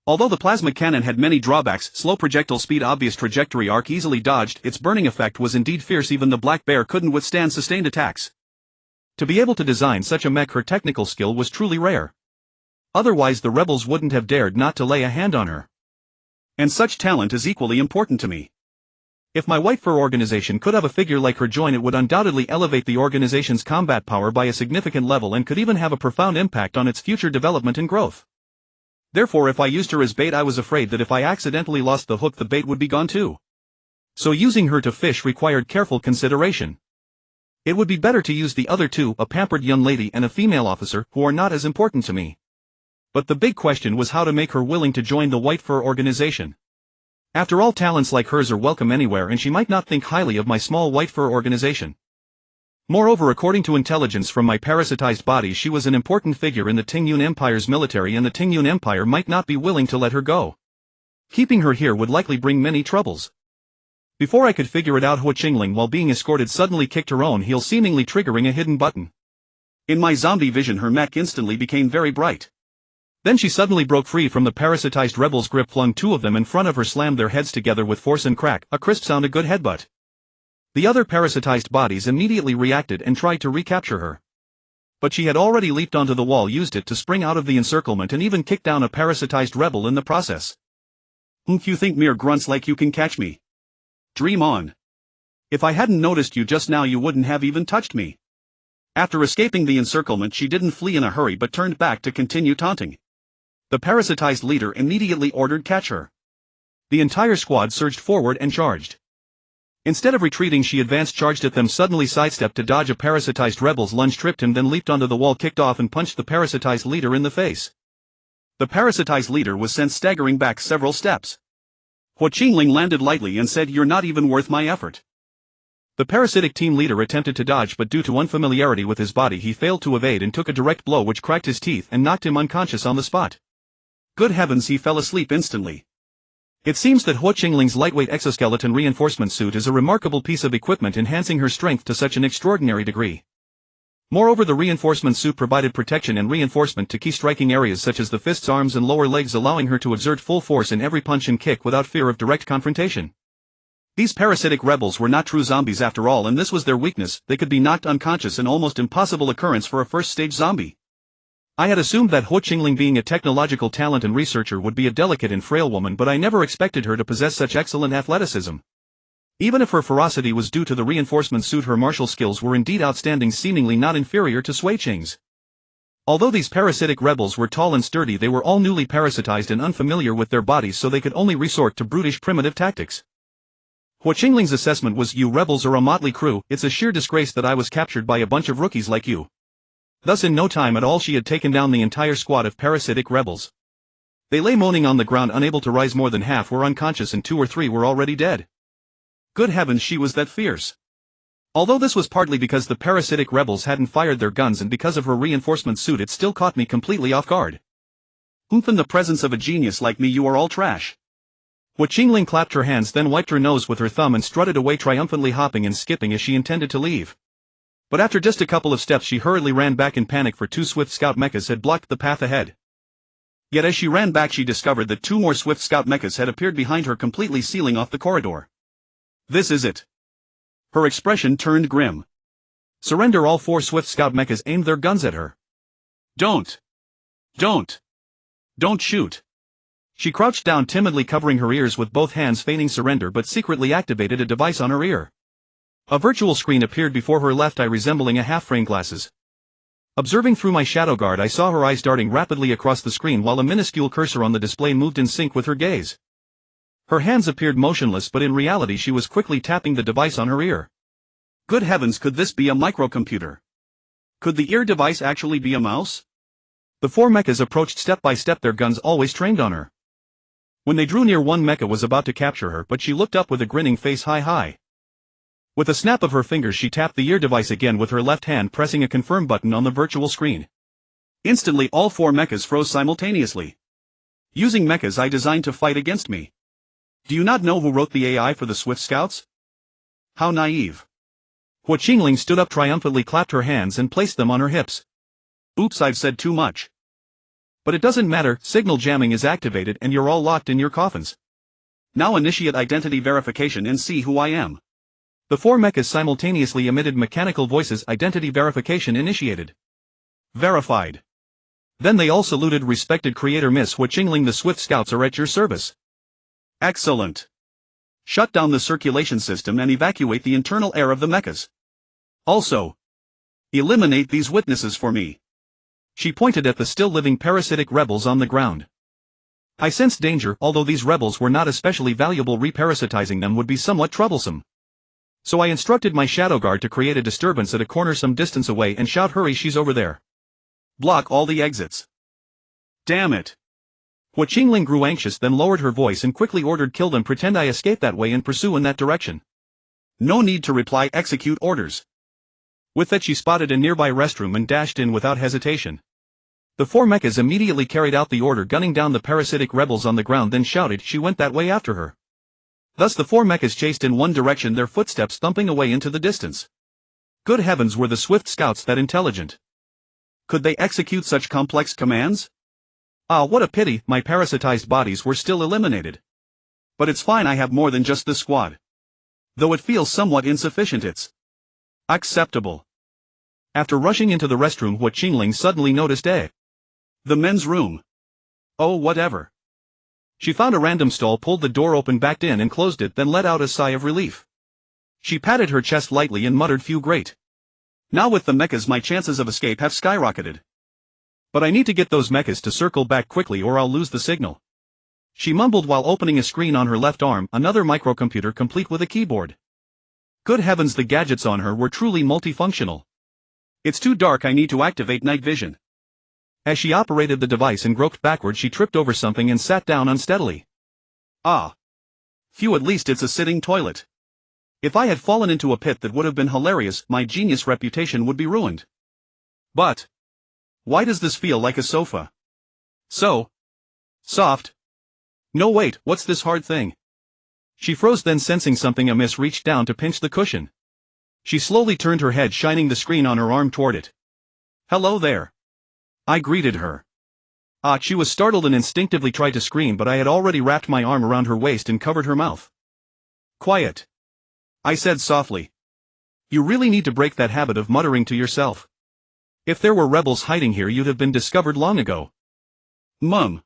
Although the plasma cannon had many drawbacks: slow projectile speed, obvious trajectory arc, easily dodged, its burning effect was indeed fierce. Even the Black Bear couldn't withstand sustained attacks. To be able to design such a mech, her technical skill was truly rare. Otherwise the rebels wouldn't have dared not to lay a hand on her. And such talent is equally important to me. If my white fur organization could have a figure like her join, it would undoubtedly elevate the organization's combat power by a significant level, and could even have a profound impact on its future development and growth. Therefore, if I used her as bait, I was afraid that if I accidentally lost the hook, the bait would be gone too. So using her to fish required careful consideration. It would be better to use the other two, a pampered young lady and a female officer, who are not as important to me. But the big question was how to make her willing to join the white fur organization. After all, talents like hers are welcome anywhere, and she might not think highly of my small white fur organization. Moreover, according to intelligence from my parasitized body, she was an important figure in the Tingyun Empire's military, and the Tingyun Empire might not be willing to let her go. Keeping her here would likely bring many troubles. Before I could figure it out, Hu Qingling, while being escorted, suddenly kicked her own heel, seemingly triggering a hidden button. In my zombie vision, her mech instantly became very bright. Then she suddenly broke free from the parasitized rebels' grip, flung two of them in front of her, slammed their heads together with force, and crack, a crisp sound, a good headbutt. The other parasitized bodies immediately reacted and tried to recapture her. But she had already leaped onto the wall, used it to spring out of the encirclement, and even kicked down a parasitized rebel in the process. You think mere grunts like you can catch me? Dream on. If I hadn't noticed you just now you wouldn't have even touched me. After escaping the encirclement she didn't flee in a hurry but turned back to continue taunting. The parasitized leader immediately ordered catch her. The entire squad surged forward and charged. Instead of retreating she advanced charged at them suddenly sidestepped to dodge a parasitized rebel's lunge tripped him then leaped onto the wall kicked off and punched the parasitized leader in the face. The parasitized leader was sent staggering back several steps. Hua Qingling landed lightly and said you're not even worth my effort. The parasitic team leader attempted to dodge but due to unfamiliarity with his body he failed to evade and took a direct blow which cracked his teeth and knocked him unconscious on the spot. Good heavens he fell asleep instantly. It seems that Hua Qingling's lightweight exoskeleton reinforcement suit is a remarkable piece of equipment enhancing her strength to such an extraordinary degree. Moreover the reinforcement suit provided protection and reinforcement to key striking areas such as the fists, arms and lower legs allowing her to exert full force in every punch and kick without fear of direct confrontation. These parasitic rebels were not true zombies after all and this was their weakness, they could be knocked unconscious, an almost impossible occurrence for a first-stage zombie. I had assumed that Hua Qingling being a technological talent and researcher would be a delicate and frail woman but I never expected her to possess such excellent athleticism. Even if her ferocity was due to the reinforcement suit her martial skills were indeed outstanding, seemingly not inferior to Sui Qing's. Although these parasitic rebels were tall and sturdy they were all newly parasitized and unfamiliar with their bodies so they could only resort to brutish primitive tactics. Hua Qingling's assessment was you rebels are a motley crew, it's a sheer disgrace that I was captured by a bunch of rookies like you. Thus in no time at all she had taken down the entire squad of parasitic rebels. They lay moaning on the ground unable to rise, more than half were unconscious and 2 or 3 were already dead. Good heavens she was that fierce. Although this was partly because the parasitic rebels hadn't fired their guns and because of her reinforcement suit it still caught me completely off guard. Oomph, in the presence of a genius like me you are all trash. Hua Qingling clapped her hands then wiped her nose with her thumb and strutted away triumphantly hopping and skipping as she intended to leave. But after just a couple of steps she hurriedly ran back in panic for 2 swift scout mechas had blocked the path ahead. Yet as she ran back she discovered that 2 more swift scout mechas had appeared behind her completely sealing off the corridor. This is it. Her expression turned grim. Surrender! All 4 swift scout mechas aimed their guns at her. Don't shoot. She crouched down timidly covering her ears with both hands feigning surrender but secretly activated a device on her ear. A virtual screen appeared before her left eye resembling a half-frame glasses. Observing through my shadow guard I saw her eyes darting rapidly across the screen while a minuscule cursor on the display moved in sync with her gaze. Her hands appeared motionless but in reality she was quickly tapping the device on her ear. Good heavens, could this be a microcomputer? Could the ear device actually be a mouse? The 4 mechas approached step by step, their guns always trained on her. When they drew near, one mecha was about to capture her but she looked up with a grinning face. Hi. With a snap of her fingers she tapped the ear device again with her left hand, pressing a confirm button on the virtual screen. Instantly all 4 mechas froze simultaneously. Using mechas I designed to fight against me. Do you not know who wrote the AI for the Swift Scouts? How naive. Hua Qingling stood up triumphantly, clapped her hands and placed them on her hips. Oops, I've said too much. But it doesn't matter, signal jamming is activated and you're all locked in your coffins. Now initiate identity verification and see who I am. The 4 mechas simultaneously emitted mechanical voices. Identity verification initiated. Verified. Then they all saluted. Respected creator Miss Hua Qingling, the Swift Scouts are at your service. Excellent. Shut down the circulation system and evacuate the internal air of the mechas. Also, eliminate these witnesses for me. She pointed at the still living parasitic rebels on the ground. I sensed danger, although these rebels were not especially valuable. Reparasitizing them would be somewhat troublesome. So I instructed my shadow guard to create a disturbance at a corner some distance away and shout, hurry, she's over there. Block all the exits. Damn it. Hua Qingling grew anxious, then lowered her voice and quickly ordered, kill them, pretend I escape that way and pursue in that direction. No need to reply, execute orders. With that she spotted a nearby restroom and dashed in without hesitation. The 4 mechas immediately carried out the order, gunning down the parasitic rebels on the ground, then shouted. She went that way after her. Thus the 4 mechas chased in one direction, their footsteps thumping away into the distance. Good heavens, were the Swift Scouts that intelligent? Could they execute such complex commands? Ah, what a pity, my parasitized bodies were still eliminated. But it's fine, I have more than just this squad. Though it feels somewhat insufficient, it's acceptable. After rushing into the restroom, Hua Qingling suddenly noticed the men's room. Oh, whatever. She found a random stall, pulled the door open, backed in and closed it, then let out a sigh of relief. She patted her chest lightly and muttered, "Phew, great. Now with the mechas my chances of escape have skyrocketed. But I need to get those mechas to circle back quickly or I'll lose the signal." She mumbled while opening a screen on her left arm, another microcomputer complete with a keyboard. Good heavens, the gadgets on her were truly multifunctional. "It's too dark, I need to activate night vision." As she operated the device and groped backward, she tripped over something and sat down unsteadily. Ah. Phew, at least it's a sitting toilet. If I had fallen into a pit, that would have been hilarious, my genius reputation would be ruined. But why does this feel like a sofa? So soft. No wait, what's this hard thing? She froze, then sensing something amiss reached down to pinch the cushion. She slowly turned her head, shining the screen on her arm toward it. "Hello there," I greeted her. She was startled and instinctively tried to scream, but I had already wrapped my arm around her waist and covered her mouth. "Quiet," I said softly. "You really need to break that habit of muttering to yourself. If there were rebels hiding here, you'd have been discovered long ago." "Mum."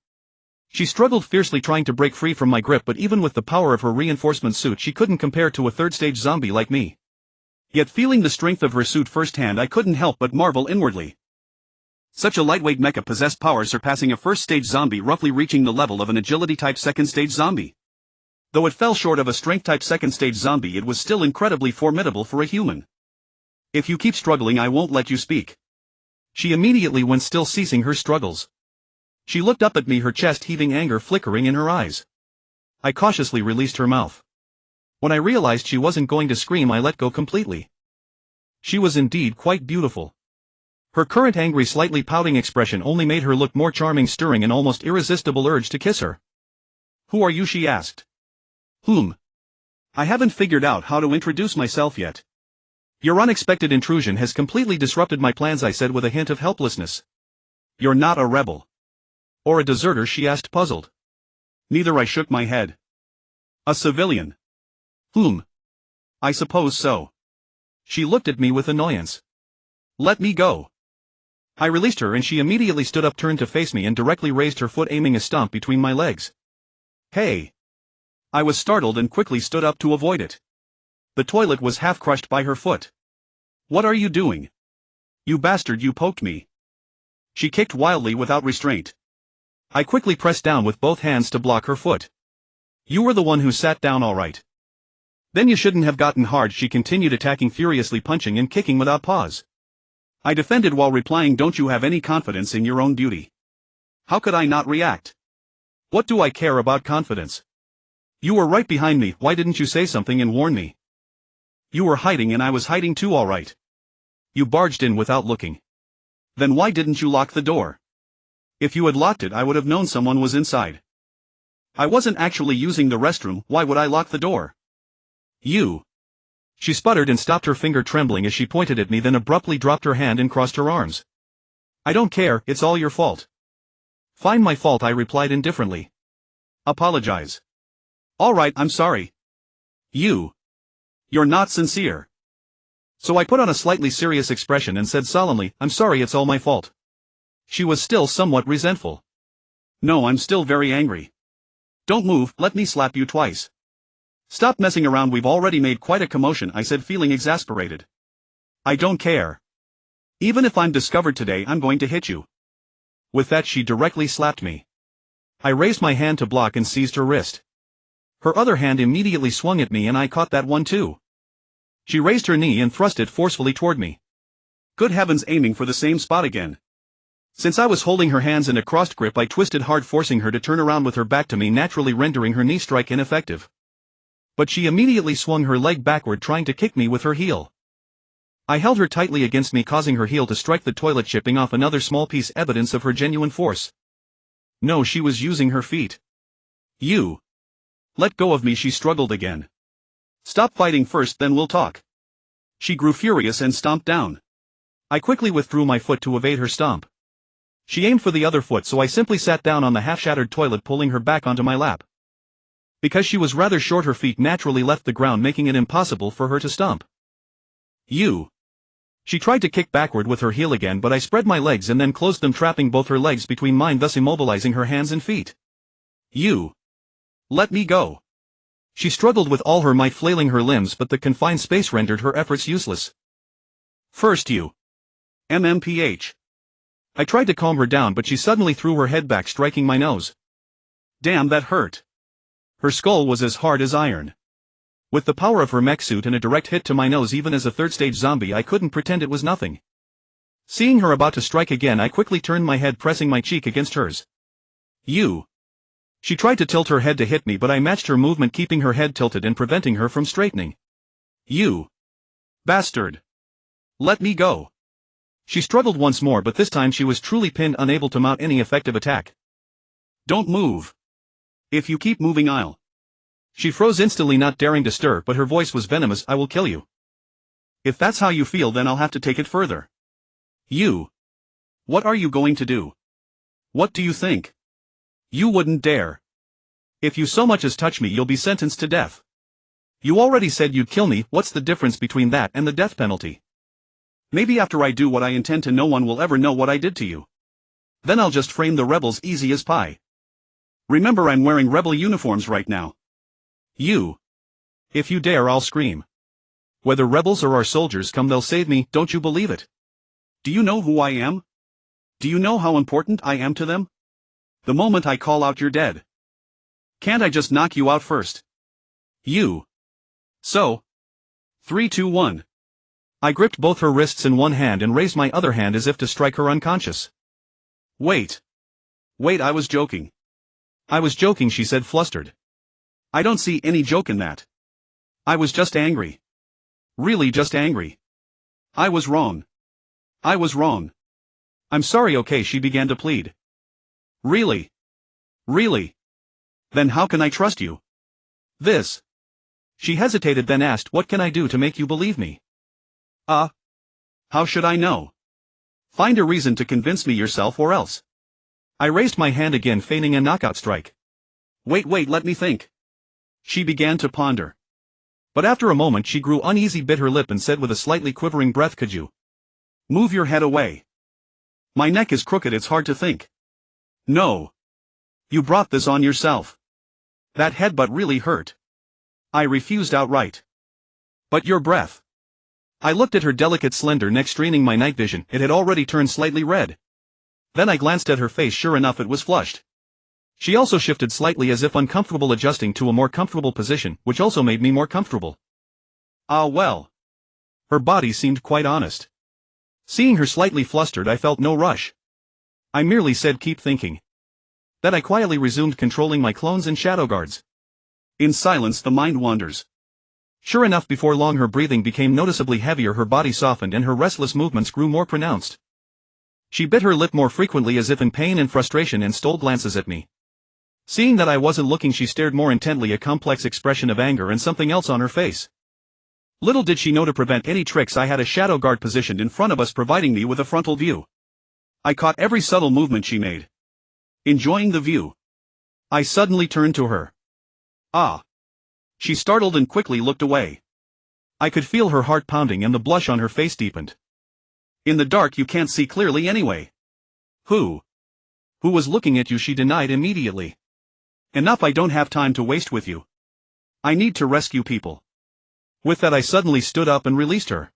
She struggled fiercely, trying to break free from my grip, but even with the power of her reinforcement suit she couldn't compare to a third-stage zombie like me. Yet feeling the strength of her suit firsthand, I couldn't help but marvel inwardly. Such a lightweight mecha possessed powers surpassing a first-stage zombie, roughly reaching the level of an agility-type second-stage zombie. Though it fell short of a strength-type second-stage zombie, it was still incredibly formidable for a human. "If you keep struggling, I won't let you speak." She immediately went still, ceasing her struggles. She looked up at me, her chest heaving, anger flickering in her eyes. I cautiously released her mouth. When I realized she wasn't going to scream, I let go completely. She was indeed quite beautiful. Her current angry, slightly pouting expression only made her look more charming, stirring an almost irresistible urge to kiss her. "Who are you?" she asked. "Whom? I haven't figured out how to introduce myself yet." "Your unexpected intrusion has completely disrupted my plans," I said with a hint of helplessness. "You're not a rebel or a deserter?" she asked, puzzled. "Neither," I shook my head. "A civilian." "Whom?" "I suppose so." She looked at me with annoyance. "Let me go." I released her and she immediately stood up, turned to face me, and directly raised her foot, aiming a stomp between my legs. "Hey!" I was startled and quickly stood up to avoid it. The toilet was half crushed by her foot. "What are you doing? You bastard, you poked me." She kicked wildly without restraint. I quickly pressed down with both hands to block her foot. "You were the one who sat down, all right. Then you shouldn't have gotten hard," she continued, attacking furiously, punching and kicking without pause. I defended while replying, "Don't you have any confidence in your own beauty?" How could I not react? What do I care about confidence? You were right behind me, why didn't you say something and warn me? You were hiding and I was hiding too, all right. You barged in without looking. Then why didn't you lock the door? If you had locked it, I would have known someone was inside. I wasn't actually using the restroom, why would I lock the door? You. She sputtered and stopped, her finger trembling as she pointed at me, then abruptly dropped her hand and crossed her arms. I don't care, it's all your fault. Fine, my fault, I replied indifferently. Apologize. All right, I'm sorry. You're not sincere. So I put on a slightly serious expression and said solemnly, I'm sorry, it's all my fault. She was still somewhat resentful. No, I'm still very angry. Don't move, let me slap you twice. Stop messing around, we've already made quite a commotion, I said, feeling exasperated. I don't care. Even if I'm discovered today, I'm going to hit you. With that, she directly slapped me. I raised my hand to block and seized her wrist. Her other hand immediately swung at me and I caught that one too. She raised her knee and thrust it forcefully toward me. Good heavens, aiming for the same spot again. Since I was holding her hands in a crossed grip, I twisted hard, forcing her to turn around with her back to me, naturally rendering her knee strike ineffective. But she immediately swung her leg backward, trying to kick me with her heel. I held her tightly against me, causing her heel to strike the toilet, chipping off another small piece, evidence of her genuine force. No, she was using her feet. You. Let go of me, she struggled again. Stop fighting first, then we'll talk. She grew furious and stomped down. I quickly withdrew my foot to evade her stomp. She aimed for the other foot, so I simply sat down on the half-shattered toilet, pulling her back onto my lap. Because she was rather short, her feet naturally left the ground, making it impossible for her to stomp. You. She tried to kick backward with her heel again, but I spread my legs and then closed them, trapping both her legs between mine, thus immobilizing her hands and feet. You. Let me go. She struggled with all her might, flailing her limbs, but the confined space rendered her efforts useless. First you. MMPH. I tried to calm her down, but she suddenly threw her head back, striking my nose. Damn, that hurt. Her skull was as hard as iron. With the power of her mech suit and a direct hit to my nose, even as a third-stage zombie, I couldn't pretend it was nothing. Seeing her about to strike again, I quickly turned my head, pressing my cheek against hers. You. She tried to tilt her head to hit me, but I matched her movement, keeping her head tilted and preventing her from straightening. You. Bastard. Let me go. She struggled once more, but this time she was truly pinned, unable to mount any effective attack. Don't move. If you keep moving, I'll... She froze instantly, not daring to stir, but her voice was venomous. I will kill you. If that's how you feel, then I'll have to take it further. You. What are you going to do? What do you think? You wouldn't dare. If you so much as touch me, you'll be sentenced to death. You already said you'd kill me. What's the difference between that and the death penalty? Maybe after I do what I intend to, no one will ever know what I did to you. Then I'll just frame the rebels easy as pie. Remember, I'm wearing rebel uniforms right now. You. If you dare, I'll scream. Whether rebels or our soldiers come, they'll save me. Don't you believe it? Do you know who I am? Do you know how important I am to them? The moment I call out, you're dead. Can't I just knock you out first? You. So. 3, 2, 1. I gripped both her wrists in one hand and raised my other hand as if to strike her unconscious. Wait. Wait, I was joking. I was joking, she said, flustered. I don't see any joke in that. I was just angry. Really just angry. I was wrong. I was wrong. I'm sorry, okay, she began to plead. Really? Really? Then how can I trust you? This. She hesitated, then asked, what can I do to make you believe me? How should I know? Find a reason to convince me yourself, or else. I raised my hand again, feigning a knockout strike. Wait, let me think. She began to ponder. But after a moment she grew uneasy, bit her lip, and said with a slightly quivering breath, could you move your head away? My neck is crooked, it's hard to think. No. You brought this on yourself. That headbutt really hurt. I refused outright. But your breath. I looked at her delicate slender neck, straining my night vision. It had already turned slightly red. Then I glanced at her face. Sure enough, it was flushed. She also shifted slightly, as if uncomfortable, adjusting to a more comfortable position, which also made me more comfortable. Ah well. Her body seemed quite honest. Seeing her slightly flustered, I felt no rush. I merely said, keep thinking. Then I quietly resumed controlling my clones and shadow guards. In silence the mind wanders. Sure enough, before long her breathing became noticeably heavier, her body softened, and her restless movements grew more pronounced. She bit her lip more frequently, as if in pain and frustration, and stole glances at me. Seeing that I wasn't looking, she stared more intently, a complex expression of anger and something else on her face. Little did she know, to prevent any tricks, I had a shadow guard positioned in front of us, providing me with a frontal view. I caught every subtle movement she made. Enjoying the view. I suddenly turned to her. Ah. She startled and quickly looked away. I could feel her heart pounding, and the blush on her face deepened. In the dark you can't see clearly anyway. Who was looking at you? She denied immediately. Enough, I don't have time to waste with you. I need to rescue people. With that I suddenly stood up and released her.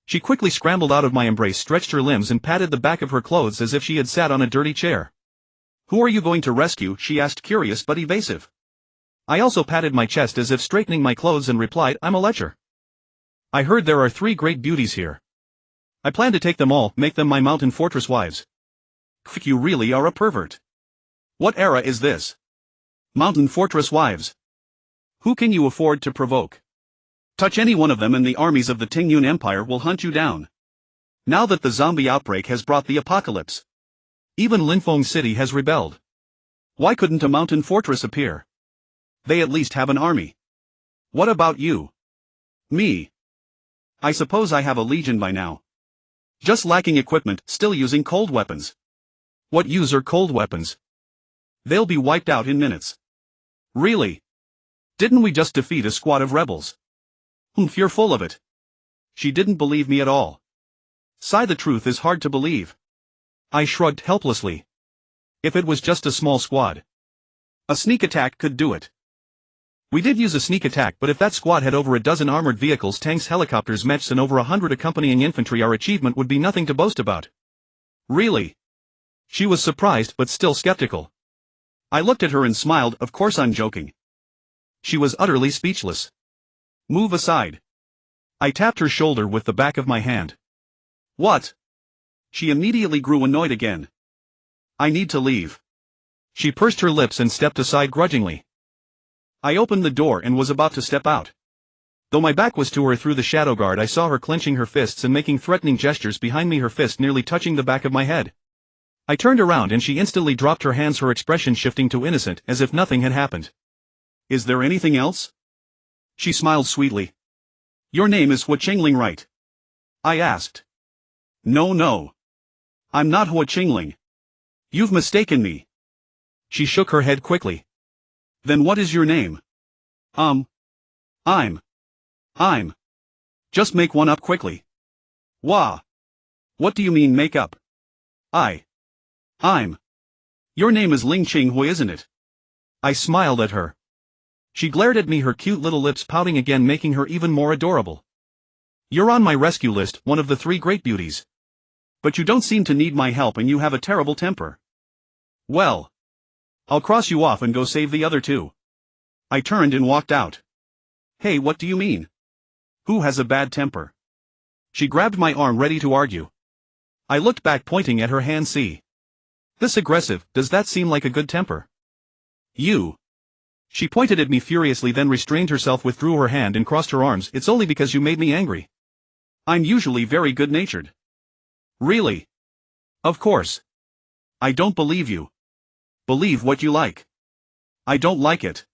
She quickly scrambled out of my embrace, stretched her limbs, and patted the back of her clothes as if she had sat on a dirty chair. Who are you going to rescue? She asked, curious but evasive. I also patted my chest as if straightening my clothes, and replied, I'm a lecher. I heard there are 3 great beauties here. I plan to take them all, make them my mountain fortress wives. You really are a pervert. What era is this? Mountain fortress wives. Who can you afford to provoke? Touch any one of them and the armies of the Tingyun Empire will hunt you down. Now that the zombie outbreak has brought the apocalypse. Even Linfeng City has rebelled. Why couldn't a mountain fortress appear? They at least have an army. What about you? Me. I suppose I have a legion by now. Just lacking equipment, still using cold weapons. What use are cold weapons? They'll be wiped out in minutes. Really? Didn't we just defeat a squad of rebels? You're full of it. She didn't believe me at all. Sigh, the truth is hard to believe. I shrugged helplessly. If it was just a small squad. A sneak attack could do it. We did use a sneak attack, but if that squad had over a dozen armored vehicles, tanks, helicopters, mechs and over 100 accompanying infantry, our achievement would be nothing to boast about. Really? She was surprised but still skeptical. I looked at her and smiled. Of course I'm joking. She was utterly speechless. Move aside. I tapped her shoulder with the back of my hand. What? She immediately grew annoyed again. I need to leave. She pursed her lips and stepped aside grudgingly. I opened the door and was about to step out. Though my back was to her through the shadow guard, I saw her clenching her fists and making threatening gestures behind me, her fist nearly touching the back of my head. I turned around and she instantly dropped her hands, her expression shifting to innocent, as if nothing had happened. Is there anything else? She smiled sweetly. Your name is Hua Qingling, right? I asked. No. I'm not Hua Qingling. You've mistaken me. She shook her head quickly. Then what is your name? I'm. Just make one up quickly. Wah. What do you mean make up? I'm. Your name is Ling Qinghui, isn't it? I smiled at her. She glared at me, her cute little lips pouting again, making her even more adorable. You're on my rescue list, one of the 3 great beauties. But you don't seem to need my help and you have a terrible temper. Well. I'll cross you off and go save the other 2. I turned and walked out. Hey, what do you mean? Who has a bad temper? She grabbed my arm, ready to argue. I looked back, pointing at her hand. See? This aggressive, does that seem like a good temper? You. She pointed at me furiously, then restrained herself, withdrew her hand and crossed her arms. It's only because you made me angry. I'm usually very good-natured. Really? Of course. I don't believe you. Believe what you like. I don't like it.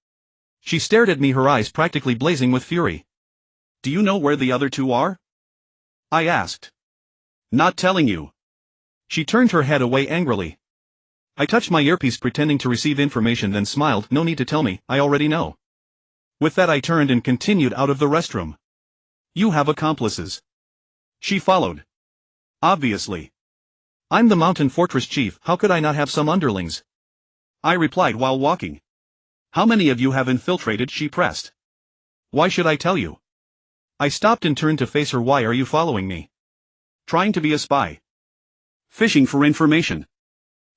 She stared at me, her eyes practically blazing with fury. Do you know where the other 2 are? I asked. Not telling you. She turned her head away angrily. I touched my earpiece, pretending to receive information, then smiled. No need to tell me, I already know. With that I turned and continued out of the restroom. You have accomplices. She followed. Obviously. I'm the mountain fortress chief, how could I not have some underlings? I replied while walking. How many of you have infiltrated? She pressed. Why should I tell you? I stopped and turned to face her. Why are you following me? Trying to be a spy. Fishing for information.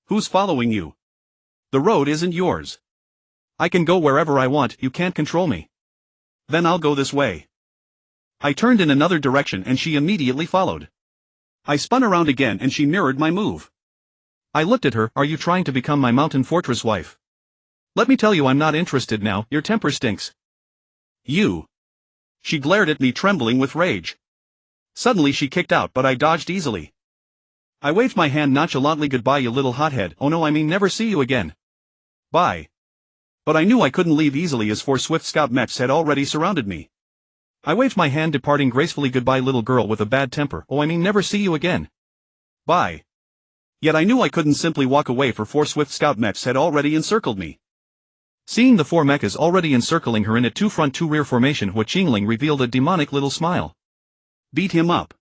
Who's following you? The road isn't yours. I can go wherever I want, you can't control me. Then I'll go this way. I turned in another direction and she immediately followed. I spun around again and she mirrored my move. I looked at her. Are you trying to become my mountain fortress wife? Let me tell you, I'm not interested now, your temper stinks. You. She glared at me, trembling with rage. Suddenly she kicked out, but I dodged easily. I waved my hand nonchalantly. Goodbye, you little hothead. Oh no, I mean never see you again. Bye. But I knew I couldn't leave easily, as 4 swift scout mechs had already surrounded me. I waved my hand, departing gracefully. Goodbye, little girl with a bad temper. Oh, I mean never see you again. Bye. Yet I knew I couldn't simply walk away, for 4 swift scout mechs had already encircled me. Seeing the 4 mechas already encircling her in a 2 front 2 rear formation, Hua Qingling revealed a demonic little smile. Beat him up.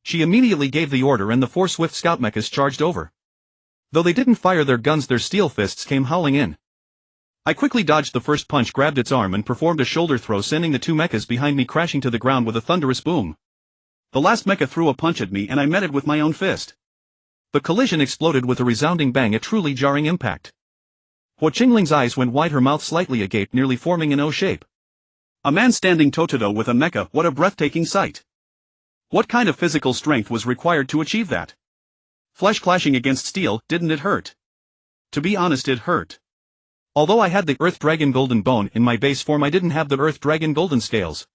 She immediately gave the order and the 4 swift scout mechas charged over. Though they didn't fire their guns, their steel fists came howling in. I quickly dodged the first punch, grabbed its arm and performed a shoulder throw, sending the 2 mechas behind me crashing to the ground with a thunderous boom. The last mecha threw a punch at me and I met it with my own fist. The collision exploded with a resounding bang, a truly jarring impact. Hua Qingling's eyes went wide, her mouth slightly agape, nearly forming an O shape. A man standing toe-to-toe with a mecha, what a breathtaking sight. What kind of physical strength was required to achieve that? Flesh clashing against steel, didn't it hurt? To be honest, it hurt. Although I had the Earth Dragon Golden Bone in my base form, I didn't have the Earth Dragon Golden Scales.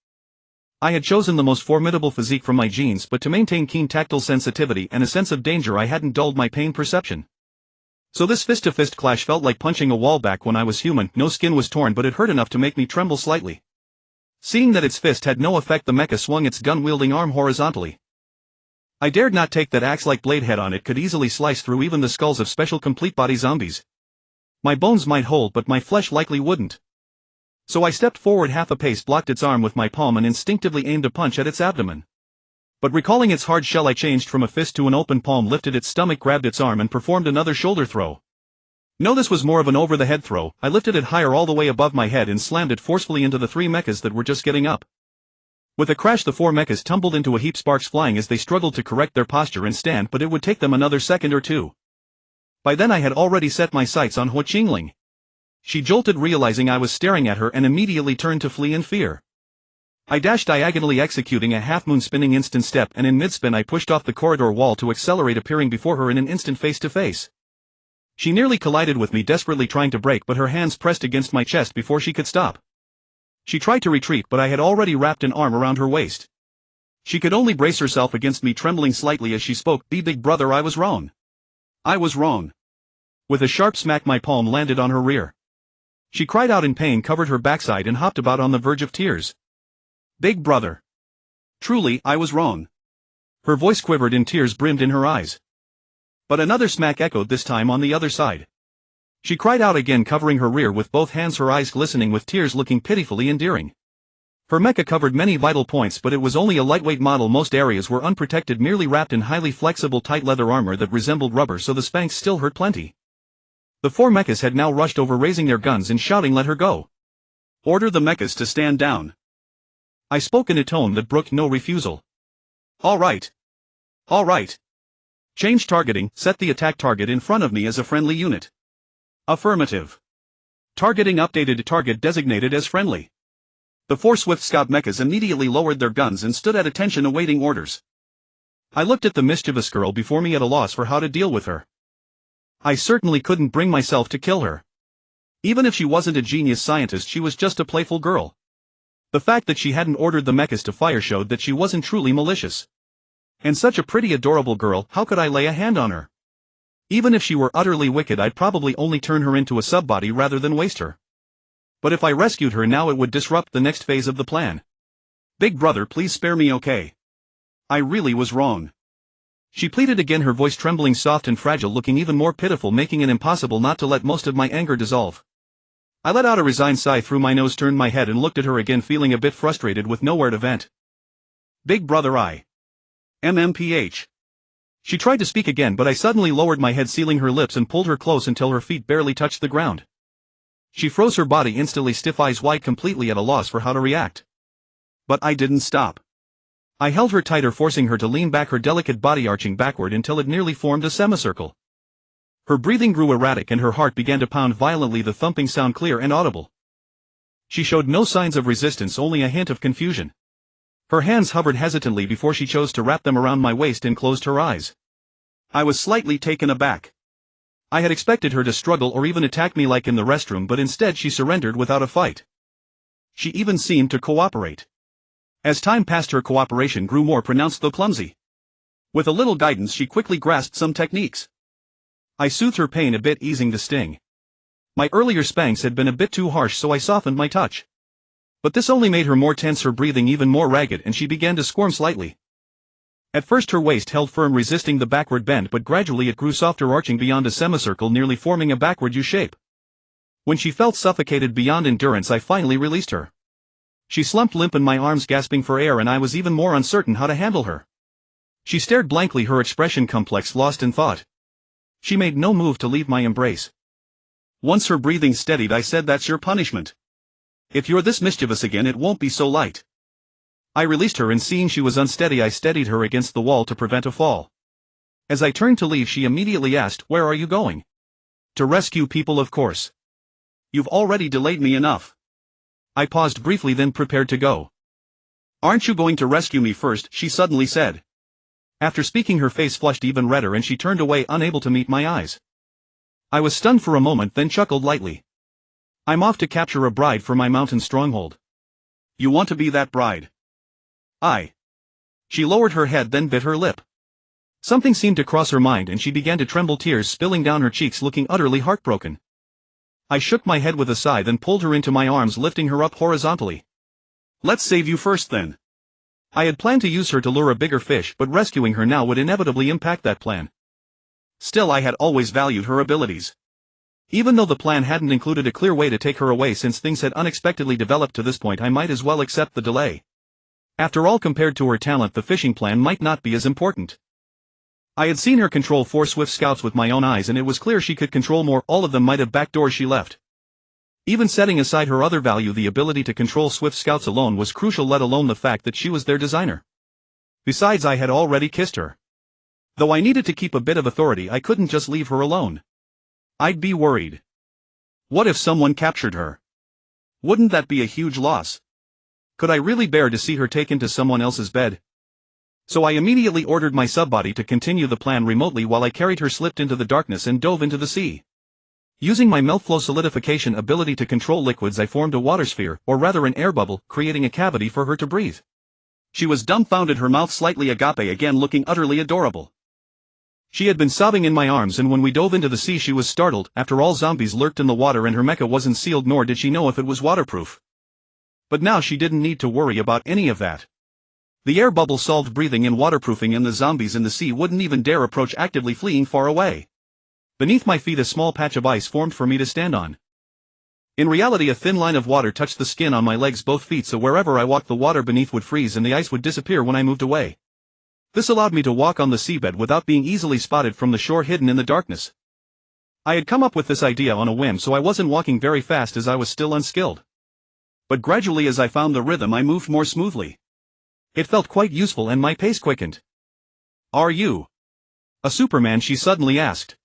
I had chosen the most formidable physique from my genes, but to maintain keen tactile sensitivity and a sense of danger I hadn't dulled my pain perception. So this fist-to-fist clash felt like punching a wall. Back when I was human, no skin was torn, but it hurt enough to make me tremble slightly. Seeing that its fist had no effect, the mecha swung its gun-wielding arm horizontally. I dared not take that axe-like blade head on. It could easily slice through even the skulls of special complete body zombies. My bones might hold, but my flesh likely wouldn't. So I stepped forward half a pace, blocked its arm with my palm and instinctively aimed a punch at its abdomen. But recalling its hard shell, I changed from a fist to an open palm, lifted its stomach, grabbed its arm and performed another shoulder throw. No, this was more of an over-the-head throw. I lifted it higher all the way above my head and slammed it forcefully into the 3 mechas that were just getting up. With a crash, the 4 mechas tumbled into a heap, sparks flying as they struggled to correct their posture and stand, but it would take them another second or two. By then I had already set my sights on Ho Qingling. She jolted, realizing I was staring at her, and immediately turned to flee in fear. I dashed diagonally, executing a half-moon spinning instant step, and in mid-spin I pushed off the corridor wall to accelerate, appearing before her in an instant face-to-face. She nearly collided with me, desperately trying to break, but her hands pressed against my chest before she could stop. She tried to retreat, but I had already wrapped an arm around her waist. She could only brace herself against me, trembling slightly as she spoke. Big brother, I was wrong. I was wrong. With a sharp smack, my palm landed on her rear. She cried out in pain, covered her backside, and hopped about on the verge of tears. Big brother. Truly, I was wrong. Her voice quivered and tears brimmed in her eyes. But another smack echoed, this time on the other side. She cried out again, covering her rear with both hands, her eyes glistening with tears, looking pitifully endearing. Her mecha covered many vital points, but it was only a lightweight model. Most areas were unprotected, merely wrapped in highly flexible tight leather armor that resembled rubber, so the spanks still hurt plenty. The 4 mechas had now rushed over, raising their guns and shouting, "Let her go! Order the mechas to stand down!" I spoke in a tone that brooked no refusal. All right. All right. Change targeting, set the attack target in front of me as a friendly unit. Affirmative. Targeting updated, target designated as friendly. The 4 swift scout mechas immediately lowered their guns and stood at attention, awaiting orders. I looked at the mischievous girl before me, at a loss for how to deal with her. I certainly couldn't bring myself to kill her. Even if she wasn't a genius scientist, she was just a playful girl. The fact that she hadn't ordered the mechas to fire showed that she wasn't truly malicious. And such a pretty, adorable girl, how could I lay a hand on her? Even if she were utterly wicked, I'd probably only turn her into a sub-body rather than waste her. But if I rescued her now, it would disrupt the next phase of the plan. Big brother, please spare me, okay? I really was wrong. She pleaded again, her voice trembling, soft and fragile, looking even more pitiful, making it impossible not to let most of my anger dissolve. I let out a resigned sigh through my nose, turned my head and looked at her again, feeling a bit frustrated with nowhere to vent. Big brother, MMPH. She tried to speak again, but I suddenly lowered my head, sealing her lips, and pulled her close until her feet barely touched the ground. She froze, her body instantly stiff, eyes wide, completely at a loss for how to react. But I didn't stop. I held her tighter, forcing her to lean back, her delicate body arching backward until it nearly formed a semicircle. Her breathing grew erratic and her heart began to pound violently, the thumping sound clear and audible. She showed no signs of resistance, only a hint of confusion. Her hands hovered hesitantly before she chose to wrap them around my waist and closed her eyes. I was slightly taken aback. I had expected her to struggle or even attack me like in the restroom, but instead she surrendered without a fight. She even seemed to cooperate. As time passed, her cooperation grew more pronounced, though clumsy. With a little guidance, she quickly grasped some techniques. I soothed her pain a bit, easing the sting. My earlier spanks had been a bit too harsh, so I softened my touch. But this only made her more tense, her breathing even more ragged, and she began to squirm slightly. At first her waist held firm, resisting the backward bend, but gradually it grew softer, arching beyond a semicircle, nearly forming a backward U shape. When she felt suffocated beyond endurance, I finally released her. She slumped limp in my arms, gasping for air, and I was even more uncertain how to handle her. She stared blankly, her expression complex, lost in thought. She made no move to leave my embrace. Once her breathing steadied, I said, "That's your punishment. If you're this mischievous again, it won't be so light." I released her, and seeing she was unsteady, I steadied her against the wall to prevent a fall. As I turned to leave, she immediately asked, "Where are you going?" "To rescue people, of course. You've already delayed me enough." I paused briefly, then prepared to go. "Aren't you going to rescue me first?" she suddenly said. After speaking, her face flushed even redder and she turned away, unable to meet my eyes. I was stunned for a moment, then chuckled lightly. "I'm off to capture a bride for my mountain stronghold." "You want to be that bride?" She lowered her head, then bit her lip. Something seemed to cross her mind and she began to tremble, tears spilling down her cheeks, looking utterly heartbroken. I shook my head with a sigh, then pulled her into my arms, lifting her up horizontally. "Let's save you first then." I had planned to use her to lure a bigger fish, but rescuing her now would inevitably impact that plan. Still, I had always valued her abilities. Even though the plan hadn't included a clear way to take her away, since things had unexpectedly developed to this point, I might as well accept the delay. After all, compared to her talent, the fishing plan might not be as important. I had seen her control 4 Swift Scouts with my own eyes, and it was clear she could control more. All of them might have backdoors she left. Even setting aside her other value, the ability to control Swift Scouts alone was crucial, let alone the fact that she was their designer. Besides, I had already kissed her. Though I needed to keep a bit of authority, I couldn't just leave her alone. I'd be worried. What if someone captured her? Wouldn't that be a huge loss? Could I really bear to see her taken to someone else's bed? So I immediately ordered my subbody to continue the plan remotely while I carried her, slipped into the darkness, and dove into the sea. Using my meltflow solidification ability to control liquids, I formed a water sphere, or rather an air bubble, creating a cavity for her to breathe. She was dumbfounded, her mouth slightly agape again, looking utterly adorable. She had been sobbing in my arms, and when we dove into the sea she was startled. After all, zombies lurked in the water and her mecha wasn't sealed, nor did she know if it was waterproof. But now she didn't need to worry about any of that. The air bubble solved breathing and waterproofing, and the zombies in the sea wouldn't even dare approach, actively fleeing far away. Beneath my feet a small patch of ice formed for me to stand on. In reality, a thin line of water touched the skin on my legs, both feet, so wherever I walked the water beneath would freeze and the ice would disappear when I moved away. This allowed me to walk on the seabed without being easily spotted from the shore, hidden in the darkness. I had come up with this idea on a whim, so I wasn't walking very fast as I was still unskilled. But gradually, as I found the rhythm, I moved more smoothly. It felt quite useful and my pace quickened. "Are you a Superman?" she suddenly asked.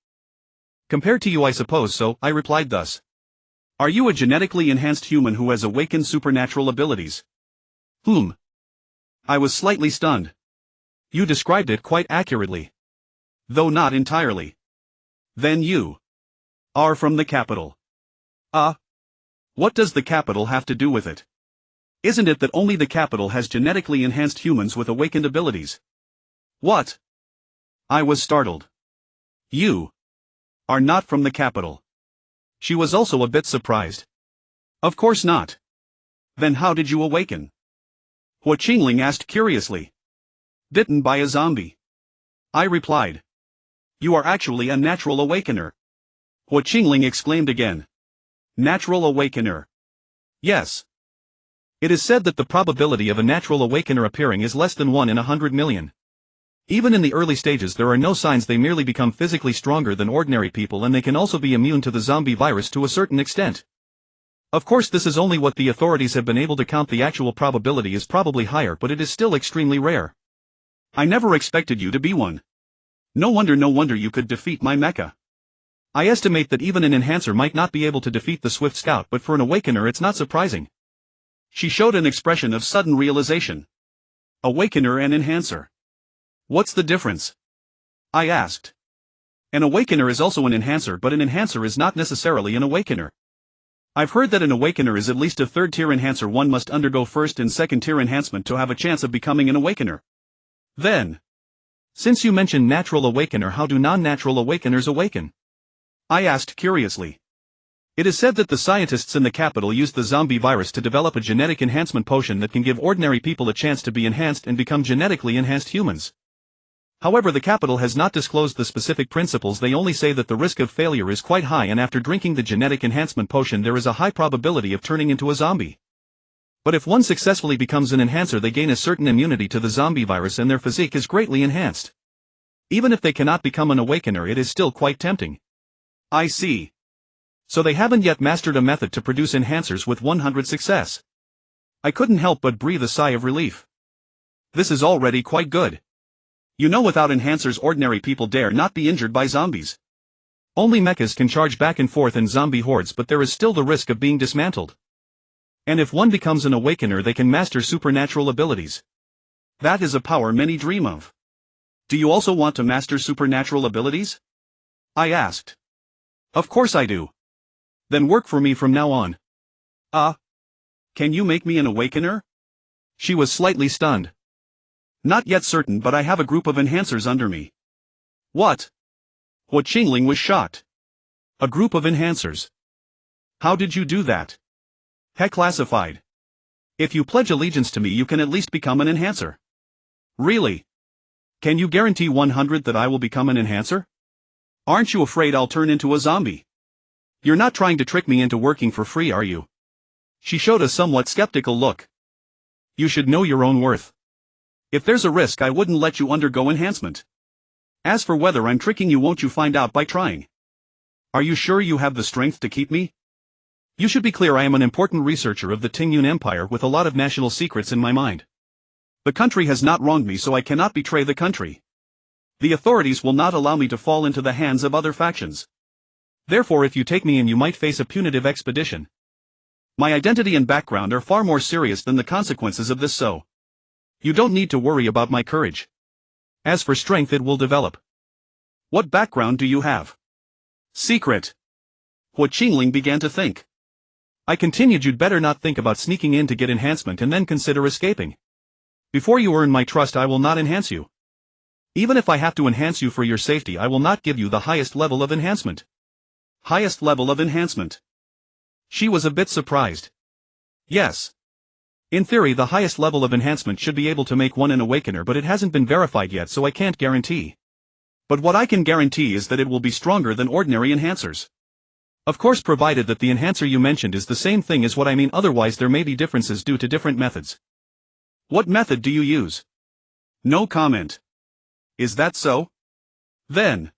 "Compared to you, I suppose so," I replied thus. "Are you a genetically enhanced human who has awakened supernatural abilities?" I was slightly stunned. "You described it quite accurately. Though not entirely. Then you are from the capital." What does the capital have to do with it? Isn't it that only the capital has genetically enhanced humans with awakened abilities? What? I was startled. "You are not from the capital." She was also a bit surprised. "Of course not. Then how did you awaken?" Hua Qingling asked curiously. "Bitten by a zombie," I replied. "You are actually a natural awakener," Hua Qingling exclaimed again. "Natural awakener?" "Yes. It is said that the probability of a natural awakener appearing is less than 1 in 100 million. Even in the early stages there are no signs, they merely become physically stronger than ordinary people, and they can also be immune to the zombie virus to a certain extent. Of course, this is only what the authorities have been able to count. The actual probability is probably higher, but it is still extremely rare. I never expected you to be one. No wonder you could defeat my mecha. I estimate that even an enhancer might not be able to defeat the Swift Scout, but for an awakener it's not surprising." She showed an expression of sudden realization. "Awakener and enhancer. What's the difference?" I asked. "An awakener is also an enhancer, but an enhancer is not necessarily an awakener. I've heard that an awakener is at least a third-tier enhancer. One must undergo first and second-tier enhancement to have a chance of becoming an awakener." Then, since you mentioned natural awakener, how do non-natural awakeners awaken? I asked curiously. It is said that the scientists in the capital used the zombie virus to develop a genetic enhancement potion that can give ordinary people a chance to be enhanced and become genetically enhanced humans. However, the capital has not disclosed the specific principles. They only say that the risk of failure is quite high, and after drinking the genetic enhancement potion there is a high probability of turning into a zombie. But if one successfully becomes an enhancer, they gain a certain immunity to the zombie virus and their physique is greatly enhanced. Even if they cannot become an awakener, it is still quite tempting. I see. So they haven't yet mastered a method to produce enhancers with 100 success. I couldn't help but breathe a sigh of relief. This is already quite good. You know, without enhancers ordinary people dare not be injured by zombies. Only mechas can charge back and forth in zombie hordes, but there is still the risk of being dismantled. And if one becomes an awakener, they can master supernatural abilities. That is a power many dream of. Do you also want to master supernatural abilities? I asked. Of course I do. Then work for me from now on. Can you make me an awakener? She was slightly stunned. Not yet certain, but I have a group of enhancers under me. What? Hua Qingling was shocked. A group of enhancers? How did you do that? He classified. If you pledge allegiance to me, you can at least become an enhancer. Really? Can you guarantee 100 that I will become an enhancer? Aren't you afraid I'll turn into a zombie? You're not trying to trick me into working for free, are you? She showed a somewhat skeptical look. You should know your own worth. If there's a risk, I wouldn't let you undergo enhancement. As for whether I'm tricking you, won't you find out by trying? Are you sure you have the strength to keep me? You should be clear, I am an important researcher of the Tingyun Empire with a lot of national secrets in my mind. The country has not wronged me, so I cannot betray the country. The authorities will not allow me to fall into the hands of other factions. Therefore, if you take me in, you might face a punitive expedition. My identity and background are far more serious than the consequences of this, so you don't need to worry about my courage. As for strength, it will develop. What background do you have? Secret. Hua Qingling began to think. I continued, you'd better not think about sneaking in to get enhancement and then consider escaping. Before you earn my trust, I will not enhance you. Even if I have to enhance you for your safety, I will not give you the highest level of enhancement. Highest level of enhancement. She was a bit surprised. Yes. In theory, the highest level of enhancement should be able to make one an awakener, but it hasn't been verified yet, so I can't guarantee. But what I can guarantee is that it will be stronger than ordinary enhancers. Of course, provided that the enhancer you mentioned is the same thing as what I mean, otherwise there may be differences due to different methods. What method do you use? No comment. Is that so? Then,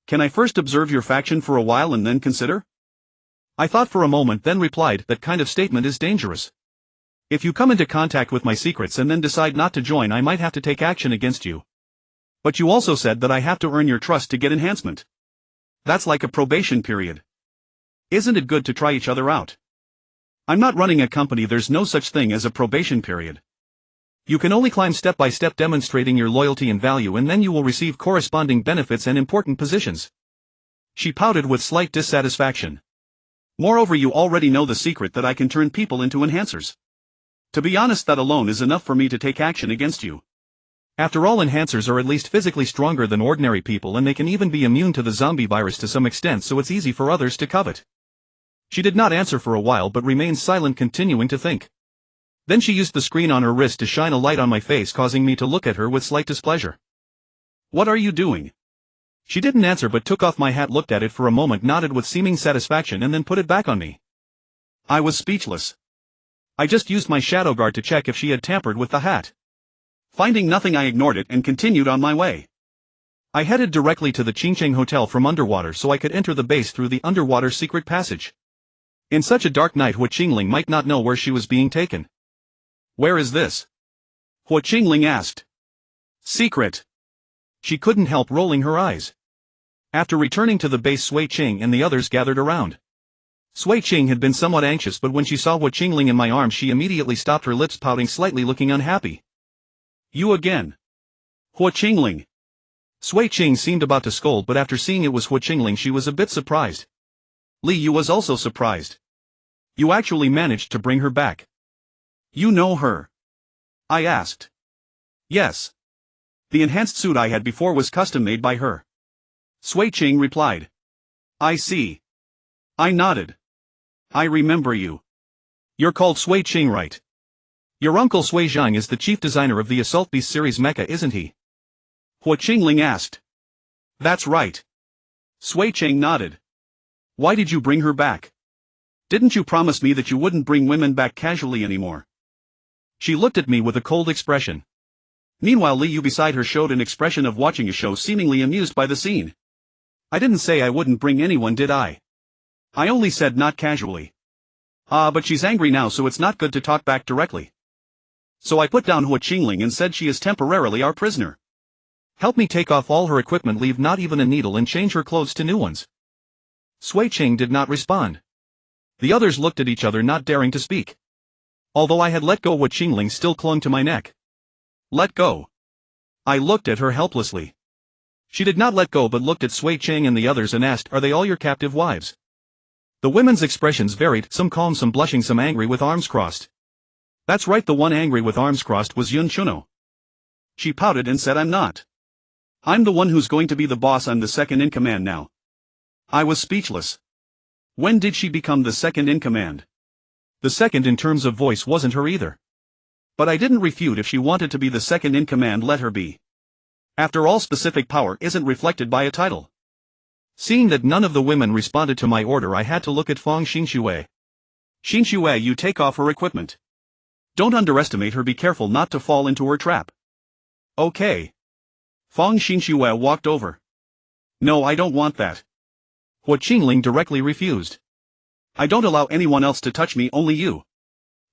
can I first observe your faction for a while and then consider? I thought for a moment, then replied, that kind of statement is dangerous. If you come into contact with my secrets and then decide not to join, I might have to take action against you. But you also said that I have to earn your trust to get enhancement. That's like a probation period. Isn't it good to try each other out? I'm not running a company, there's no such thing as a probation period. You can only climb step by step, demonstrating your loyalty and value, and then you will receive corresponding benefits and important positions. She pouted with slight dissatisfaction. Moreover, you already know the secret that I can turn people into enhancers. To be honest, that alone is enough for me to take action against you. After all, enhancers are at least physically stronger than ordinary people, and they can even be immune to the zombie virus to some extent, so it's easy for others to covet. She did not answer for a while but remained silent, continuing to think. Then she used the screen on her wrist to shine a light on my face, causing me to look at her with slight displeasure. What are you doing? She didn't answer but took off my hat, looked at it for a moment, nodded with seeming satisfaction, and then put it back on me. I was speechless. I just used my shadow guard to check if she had tampered with the hat. Finding nothing, I ignored it and continued on my way. I headed directly to the Qingcheng Hotel from underwater so I could enter the base through the underwater secret passage. In such a dark night, Hua Qingling might not know where she was being taken. Where is this? Hua Qingling asked. Secret. She couldn't help rolling her eyes. After returning to the base, Sui Qing and the others gathered around. Sui Qing had been somewhat anxious, but when she saw Hua Qingling in my arms, she immediately stopped, her lips pouting slightly, looking unhappy. You again? Hua Qingling. Sui Qing seemed about to scold, but after seeing it was Hua Qingling, she was a bit surprised. Li Yu was also surprised. You actually managed to bring her back. You know her? I asked. Yes. The enhanced suit I had before was custom made by her. Sui Qing replied. I see. I nodded. I remember you. You're called Sui Qing, right? Your uncle Sui Zhang is the chief designer of the Assault Beast series Mecha, isn't he? Hua Qingling asked. That's right. Sui Qing nodded. Why did you bring her back? Didn't you promise me that you wouldn't bring women back casually anymore? She looked at me with a cold expression. Meanwhile, Li Yu beside her showed an expression of watching a show, seemingly amused by the scene. I didn't say I wouldn't bring anyone, did I? I only said not casually. But she's angry now, so it's not good to talk back directly. So I put down Hua Qingling and said she is temporarily our prisoner. Help me take off all her equipment, leave not even a needle, and change her clothes to new ones. Sui Qing did not respond. The others looked at each other, not daring to speak. Although I had let go, Hua Qingling still clung to my neck. Let go. I looked at her helplessly. She did not let go but looked at Sui Qing and the others and asked, Are they all your captive wives? The women's expressions varied, some calm, some blushing, some angry with arms crossed. That's right, the one angry with arms crossed was Yun Chuno. She pouted and said, I'm not. I'm the one who's going to be the boss, I'm the second in command now. I was speechless. When did she become the second in command? The second in terms of voice wasn't her either. But I didn't refute. If she wanted to be the second in command, let her be. After all, specific power isn't reflected by a title. Seeing that none of the women responded to my order, I had to look at Feng Xinxue. Xinxue, you take off her equipment. Don't underestimate her, be careful not to fall into her trap. Okay. Fang Xinxue walked over. No, I don't want that. Hua Qingling directly refused. I don't allow anyone else to touch me, only you.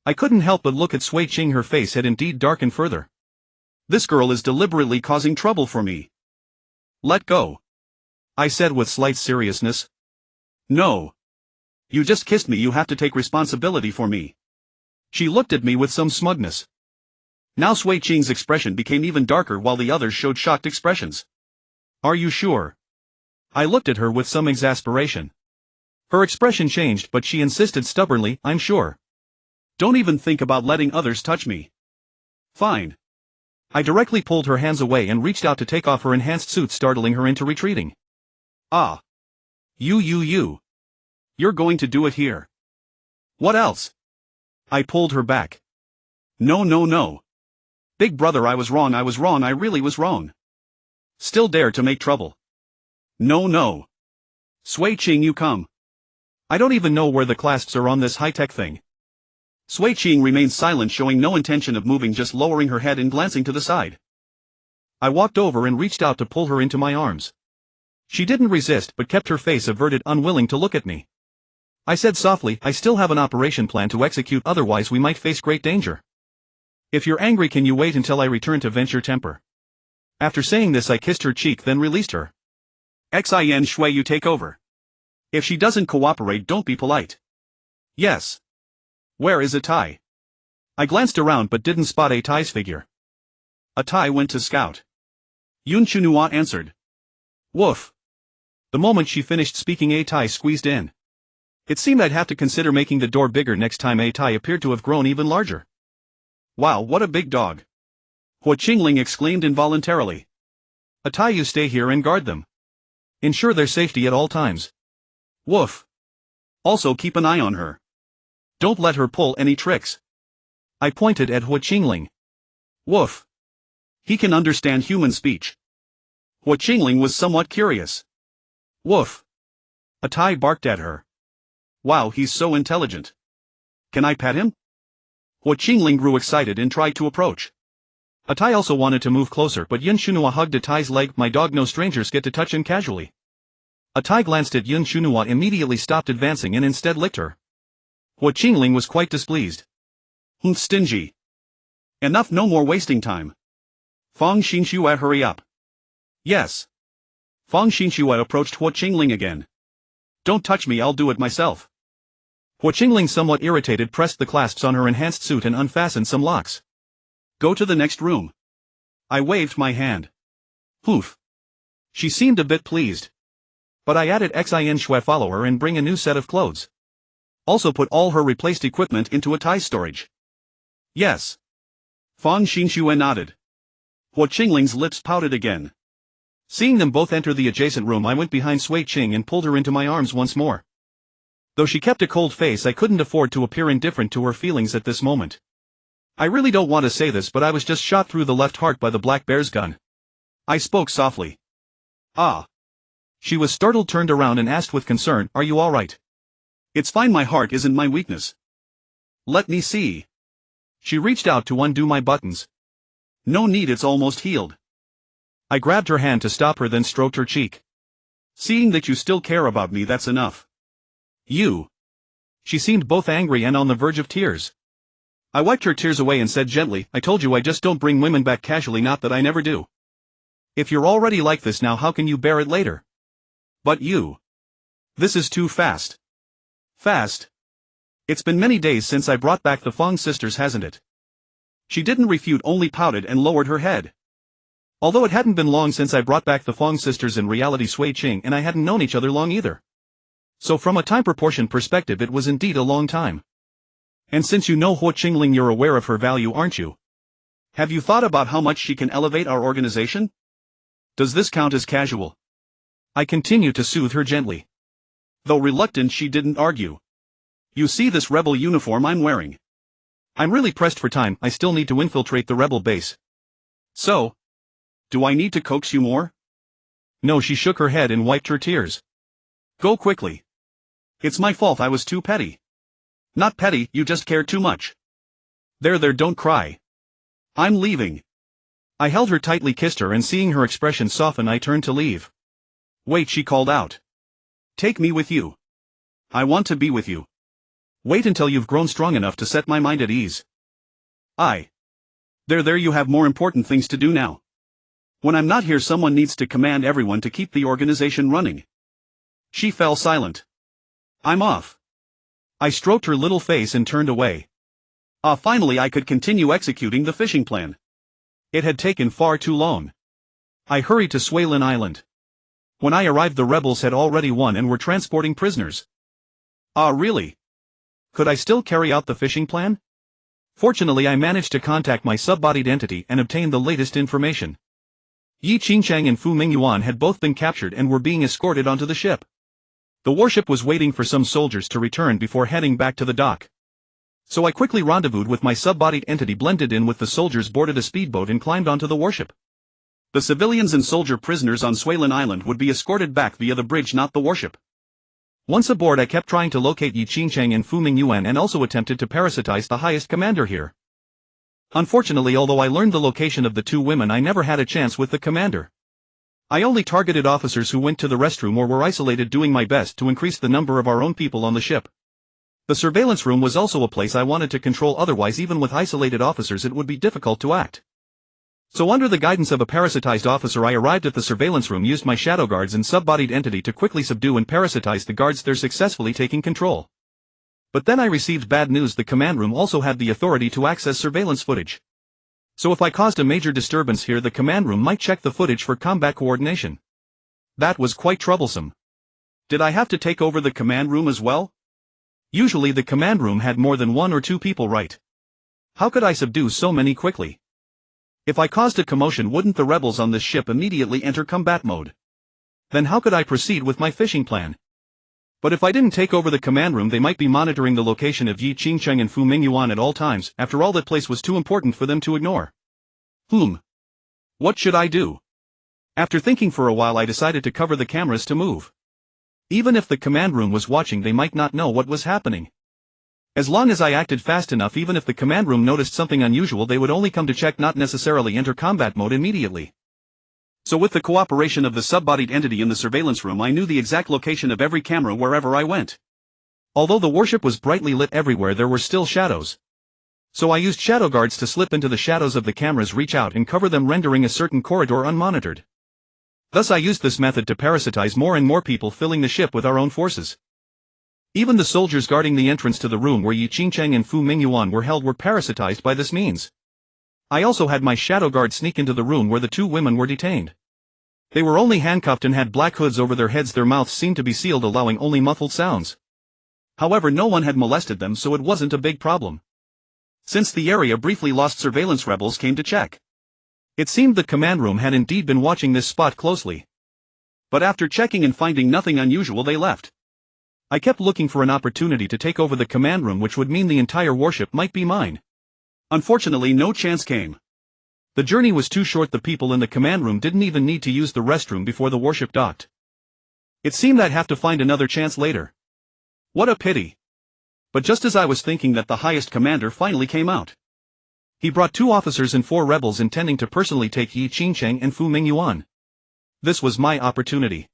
I couldn't help but look at Sui Qing. Her face had indeed darkened further. This girl is deliberately causing trouble for me. Let go, I said with slight seriousness. No. You just kissed me, you have to take responsibility for me. She looked at me with some smugness. Now Sui Qing's expression became even darker while the others showed shocked expressions. Are you sure? I looked at her with some exasperation. Her expression changed, but she insisted stubbornly, I'm sure. Don't even think about letting others touch me. Fine. I directly pulled her hands away and reached out to take off her enhanced suit, startling her into retreating. Ah. You. You're going to do it here. What else? I pulled her back. No. Big brother, I was wrong, I really was wrong. Still dare to make trouble. No. Sui Qing, you come. I don't even know where the clasps are on this high-tech thing. Sui Qing remained silent, showing no intention of moving, just lowering her head and glancing to the side. I walked over and reached out to pull her into my arms. She didn't resist but kept her face averted, unwilling to look at me. I said softly, I still have an operation plan to execute, otherwise we might face great danger. If you're angry, can you wait until I return to vent your temper? After saying this, I kissed her cheek, then released her. Xin Shui, you take over. If she doesn't cooperate, don't be polite. Yes. Where is Atai? I glanced around but didn't spot Atai's figure. Atai went to scout. Yun Chunhua answered. Woof. The moment she finished speaking, Atai squeezed in. It seemed I'd have to consider making the door bigger next time. Atai appeared to have grown even larger. Wow, what a big dog. Hua Qingling exclaimed involuntarily. Atai, you stay here and guard them. Ensure their safety at all times. Woof. Also keep an eye on her. Don't let her pull any tricks. I pointed at Hua Qingling. Woof. He can understand human speech. Hua Qingling was somewhat curious. Woof. Atai barked at her. Wow, he's so intelligent. Can I pet him? Hua Qingling grew excited and tried to approach. Atai also wanted to move closer, but Yun Chunhua hugged Atai's leg. My dog, no strangers get to touch him casually. Atai glanced at Yun Chunhua, immediately stopped advancing and instead licked her. Hua Qingling was quite displeased. Stingy. Enough, no more wasting time. Fang Xinxue, hurry up. Yes. Fang Xinxue approached Hua Qingling again. Don't touch me, I'll do it myself. Hua Qingling, somewhat irritated, pressed the clasps on her enhanced suit and unfastened some locks. Go to the next room. I waved my hand. Poof. She seemed a bit pleased. But I added Xin Shui, follow her and bring a new set of clothes. Also put all her replaced equipment into Atai's storage. Yes. Fang Xinxue nodded. Hua Qingling's lips pouted again. Seeing them both enter the adjacent room, I went behind Sui Qing and pulled her into my arms once more. Though she kept a cold face, I couldn't afford to appear indifferent to her feelings at this moment. I really don't want to say this, but I was just shot through the left heart by the Black Bear's gun. I spoke softly. Ah. She was startled, turned around and asked with concern, are you alright? It's fine, my heart isn't my weakness. Let me see. She reached out to undo my buttons. No need, it's almost healed. I grabbed her hand to stop her, then stroked her cheek. Seeing that you still care about me, that's enough. You. She seemed both angry and on the verge of tears. I wiped her tears away and said gently, I told you I just don't bring women back casually, not that I never do. If you're already like this now, how can you bear it later? But you. This is too fast. Fast? It's been many days since I brought back the Fang sisters, hasn't it? She didn't refute, only pouted and lowered her head. Although it hadn't been long since I brought back the Fang sisters, in reality Sui Qing and I hadn't known each other long either. So from a time proportion perspective, it was indeed a long time. And since you know Hua Qingling, you're aware of her value, aren't you? Have you thought about how much she can elevate our organization? Does this count as casual? I continued to soothe her gently. Though reluctant, she didn't argue. You see this rebel uniform I'm wearing? I'm really pressed for time, I still need to infiltrate the rebel base. So? Do I need to coax you more? No, she shook her head and wiped her tears. Go quickly. It's my fault, I was too petty. Not petty, you just care too much. There, don't cry. I'm leaving. I held her tightly, kissed her, and seeing her expression soften I turned to leave. Wait, she called out. Take me with you. I want to be with you. Wait until you've grown strong enough to set my mind at ease. There you have more important things to do now. When I'm not here, someone needs to command everyone to keep the organization running. She fell silent. I'm off. I stroked her little face and turned away. Finally I could continue executing the fishing plan. It had taken far too long. I hurried to Swalen Island. When I arrived, the rebels had already won and were transporting prisoners. Really? Could I still carry out the fishing plan? Fortunately, I managed to contact my sub-bodied entity and obtain the latest information. Yi Qingchang and Fu Mingyuan had both been captured and were being escorted onto the ship. The warship was waiting for some soldiers to return before heading back to the dock. So I quickly rendezvoused with my sub-bodied entity, blended in with the soldiers, boarded a speedboat and climbed onto the warship. The civilians and soldier prisoners on Swalen Island would be escorted back via the bridge, not the warship. Once aboard, I kept trying to locate Yi Qingchang and Fu Mingyuan and also attempted to parasitize the highest commander here. Unfortunately, although I learned the location of the two women, I never had a chance with the commander. I only targeted officers who went to the restroom or were isolated, doing my best to increase the number of our own people on the ship. The surveillance room was also a place I wanted to control, otherwise even with isolated officers it would be difficult to act. So under the guidance of a parasitized officer, I arrived at the surveillance room, used my shadow guards and sub-bodied entity to quickly subdue and parasitize the guards there, successfully taking control. But then I received bad news. The command room also had the authority to access surveillance footage. So if I caused a major disturbance here, the command room might check the footage for combat coordination. That was quite troublesome. Did I have to take over the command room as well? Usually the command room had more than one or two people, right? How could I subdue so many quickly? If I caused a commotion, wouldn't the rebels on this ship immediately enter combat mode? Then how could I proceed with my fishing plan? But if I didn't take over the command room, they might be monitoring the location of Yi Qingcheng and Fu Mingyuan at all times. After all, that place was too important for them to ignore. What should I do? After thinking for a while, I decided to cover the cameras to move. Even if the command room was watching, they might not know what was happening. As long as I acted fast enough, even if the command room noticed something unusual, they would only come to check, not necessarily enter combat mode immediately. So with the cooperation of the sub-bodied entity in the surveillance room, I knew the exact location of every camera wherever I went. Although the warship was brightly lit everywhere, there were still shadows. So I used shadow guards to slip into the shadows of the cameras, reach out and cover them, rendering a certain corridor unmonitored. Thus I used this method to parasitize more and more people, filling the ship with our own forces. Even the soldiers guarding the entrance to the room where Yi Qingcheng and Fu Mingyuan were held were parasitized by this means. I also had my shadow guard sneak into the room where the two women were detained. They were only handcuffed and had black hoods over their heads. Their mouths seemed to be sealed, allowing only muffled sounds. However, no one had molested them, so it wasn't a big problem. Since the area briefly lost, surveillance rebels came to check. It seemed the command room had indeed been watching this spot closely. But after checking and finding nothing unusual, they left. I kept looking for an opportunity to take over the command room, which would mean the entire warship might be mine. Unfortunately, no chance came. The journey was too short. The people in the command room didn't even need to use the restroom before the warship docked. It seemed I'd have to find another chance later. What a pity. But just as I was thinking that, the highest commander finally came out. He brought 2 officers and 4 rebels, intending to personally take Yi Qingcheng and Fu Mingyuan. This was my opportunity.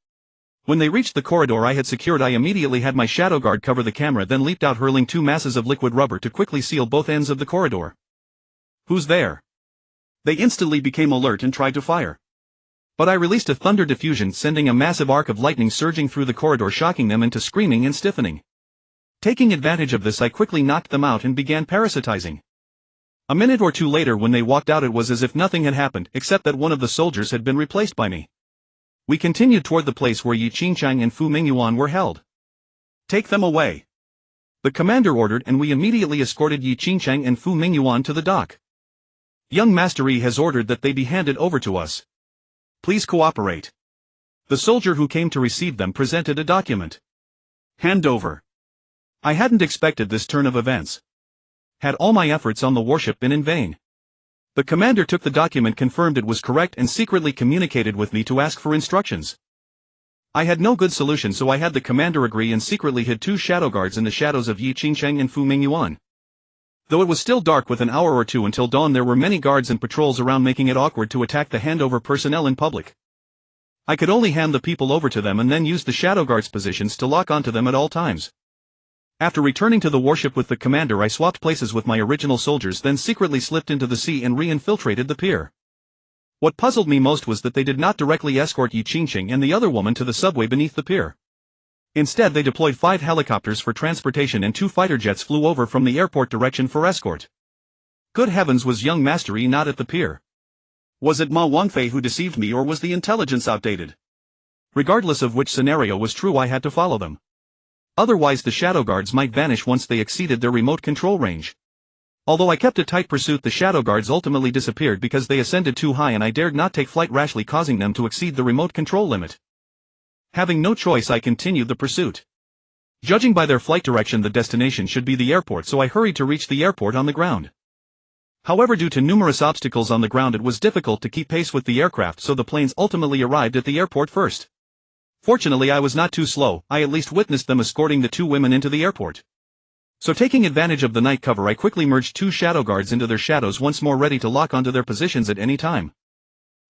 When they reached the corridor I had secured, I immediately had my shadow guard cover the camera, then leaped out, hurling 2 masses of liquid rubber to quickly seal both ends of the corridor. Who's there? They instantly became alert and tried to fire. But I released a thunder diffusion, sending a massive arc of lightning surging through the corridor, shocking them into screaming and stiffening. Taking advantage of this, I quickly knocked them out and began parasitizing. A minute or 2 later, when they walked out, it was as if nothing had happened, except that one of the soldiers had been replaced by me. We continued toward the place where Yi Qingcheng and Fu Mingyuan were held. Take them away. The commander ordered, and we immediately escorted Yi Qingcheng and Fu Mingyuan to the dock. Young Master Yi has ordered that they be handed over to us. Please cooperate. The soldier who came to receive them presented a document. Hand over. I hadn't expected this turn of events. Had all my efforts on the warship been in vain? The commander took the document, confirmed it was correct, and secretly communicated with me to ask for instructions. I had no good solution, so I had the commander agree and secretly hid 2 shadow guards in the shadows of Yi Qingcheng and Fu Mingyuan. Though it was still dark with an hour or two until dawn, there were many guards and patrols around, making it awkward to attack the handover personnel in public. I could only hand the people over to them and then use the shadow guards' positions to lock onto them at all times. After returning to the warship with the commander, I swapped places with my original soldiers, then secretly slipped into the sea and re-infiltrated the pier. What puzzled me most was that they did not directly escort Yi Qingqing and the other woman to the subway beneath the pier. Instead, they deployed 5 helicopters for transportation and 2 fighter jets flew over from the airport direction for escort. Good heavens, was young Master Yi not at the pier? Was it Ma Wangfei who deceived me, or was the intelligence outdated? Regardless of which scenario was true, I had to follow them. Otherwise the shadow guards might vanish once they exceeded their remote control range. Although I kept a tight pursuit, the shadow guards ultimately disappeared because they ascended too high and I dared not take flight rashly, causing them to exceed the remote control limit. Having no choice, I continued the pursuit. Judging by their flight direction, the destination should be the airport, so I hurried to reach the airport on the ground. However, due to numerous obstacles on the ground, it was difficult to keep pace with the aircraft, so the planes ultimately arrived at the airport first. Fortunately, I was not too slow. I at least witnessed them escorting the 2 women into the airport. So taking advantage of the night cover, I quickly merged 2 shadow guards into their shadows, once more ready to lock onto their positions at any time.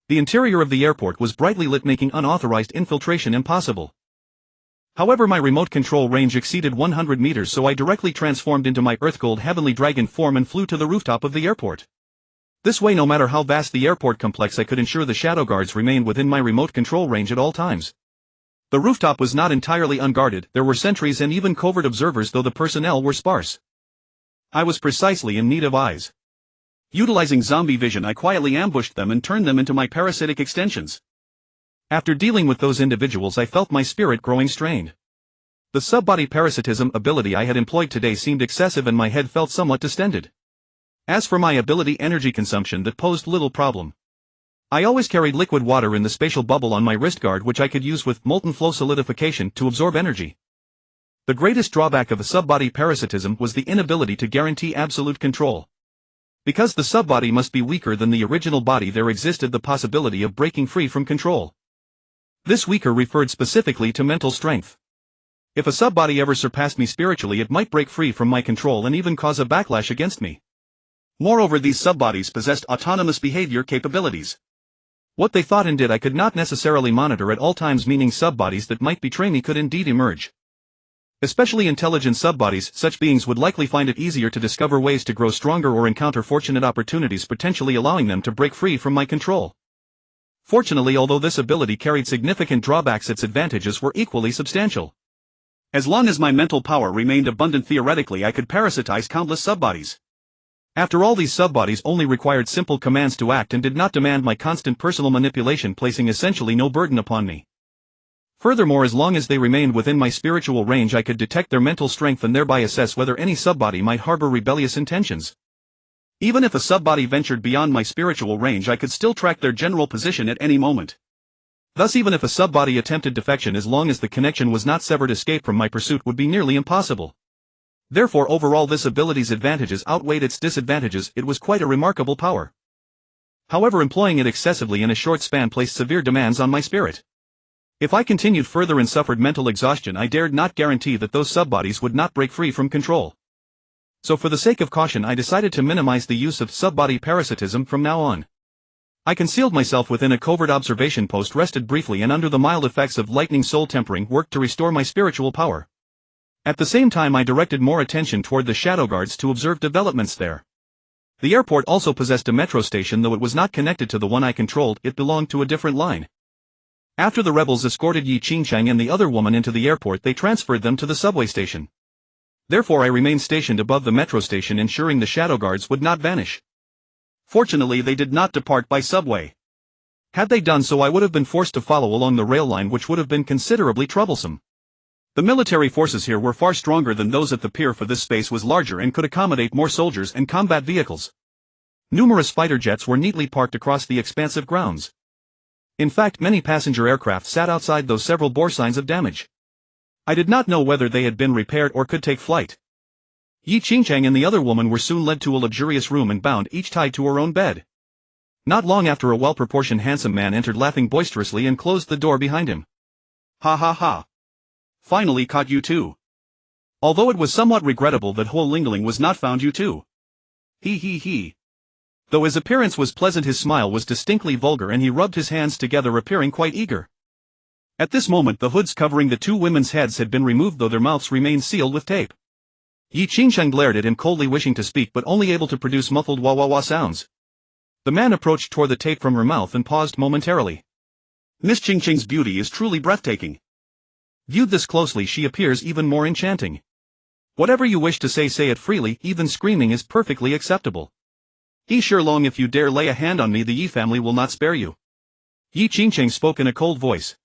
The interior of the airport was brightly lit, making unauthorized infiltration impossible. However, my remote control range exceeded 100 meters, so I directly transformed into my Earth-Gold Heavenly Dragon form and flew to the rooftop of the airport. This way, no matter how vast the airport complex, I could ensure the shadow guards remained within my remote control range at all times. The rooftop was not entirely unguarded, there were sentries and even covert observers, though the personnel were sparse. I was precisely in need of eyes. Utilizing zombie vision, I quietly ambushed them and turned them into my parasitic extensions. After dealing with those individuals, I felt my spirit growing strained. The subbody parasitism ability I had employed today seemed excessive and my head felt somewhat distended. As for my ability energy consumption, that posed little problem. I always carried liquid water in the spatial bubble on my wrist guard, which I could use with molten flow solidification to absorb energy. The greatest drawback of a subbody parasitism was the inability to guarantee absolute control. Because the subbody must be weaker than the original body, there existed the possibility of breaking free from control. This weaker referred specifically to mental strength. If a subbody ever surpassed me spiritually, it might break free from my control and even cause a backlash against me. Moreover, these subbodies possessed autonomous behavior capabilities. What they thought and did I could not necessarily monitor at all times, meaning subbodies that might betray me could indeed emerge. Especially intelligent subbodies, such beings would likely find it easier to discover ways to grow stronger or encounter fortunate opportunities, potentially allowing them to break free from my control. Fortunately, although this ability carried significant drawbacks, its advantages were equally substantial. As long as my mental power remained abundant, theoretically I could parasitize countless subbodies. After all, these subbodies only required simple commands to act and did not demand my constant personal manipulation, placing essentially no burden upon me. Furthermore, as long as they remained within my spiritual range, I could detect their mental strength and thereby assess whether any subbody might harbor rebellious intentions. Even if a subbody ventured beyond my spiritual range, I could still track their general position at any moment. Thus, even if a subbody attempted defection, as long as the connection was not severed, escape from my pursuit would be nearly impossible. Therefore, overall, this ability's advantages outweighed its disadvantages. It was quite a remarkable power. However, employing it excessively in a short span placed severe demands on my spirit. If I continued further and suffered mental exhaustion, I dared not guarantee that those subbodies would not break free from control. So for the sake of caution, I decided to minimize the use of subbody parasitism from now on. I concealed myself within a covert observation post, rested briefly, and under the mild effects of lightning soul tempering, worked to restore my spiritual power. At the same time, I directed more attention toward the shadow guards to observe developments there. The airport also possessed a metro station, though it was not connected to the one I controlled, it belonged to a different line. After the rebels escorted Yi Qingqing and the other woman into the airport, they transferred them to the subway station. Therefore, I remained stationed above the metro station, ensuring the shadow guards would not vanish. Fortunately, they did not depart by subway. Had they done so, I would have been forced to follow along the rail line, which would have been considerably troublesome. The military forces here were far stronger than those at the pier, for this space was larger and could accommodate more soldiers and combat vehicles. Numerous fighter jets were neatly parked across the expansive grounds. In fact, many passenger aircraft sat outside, though several bore signs of damage. I did not know whether they had been repaired or could take flight. Yi Qingqing and the other woman were soon led to a luxurious room and bound, each tied to her own bed. Not long after, a well-proportioned handsome man entered, laughing boisterously, and closed the door behind him. Ha ha ha. Finally caught you too. Although it was somewhat regrettable that Ho Lingling was not found, you too. He he he. Though his appearance was pleasant, his smile was distinctly vulgar, and he rubbed his hands together, appearing quite eager. At this moment the hoods covering the two women's heads had been removed, though their mouths remained sealed with tape. Yi Qingsheng glared at him coldly, wishing to speak but only able to produce muffled wah wah wah sounds. The man approached, tore the tape from her mouth, and paused momentarily. Miss Qingsheng's beauty is truly breathtaking. Viewed this closely, she appears even more enchanting. Whatever you wish to say it freely, even screaming is perfectly acceptable. Yi Shilong, if you dare lay a hand on me, the Yi family will not spare you. Yi Qingsheng spoke in a cold voice.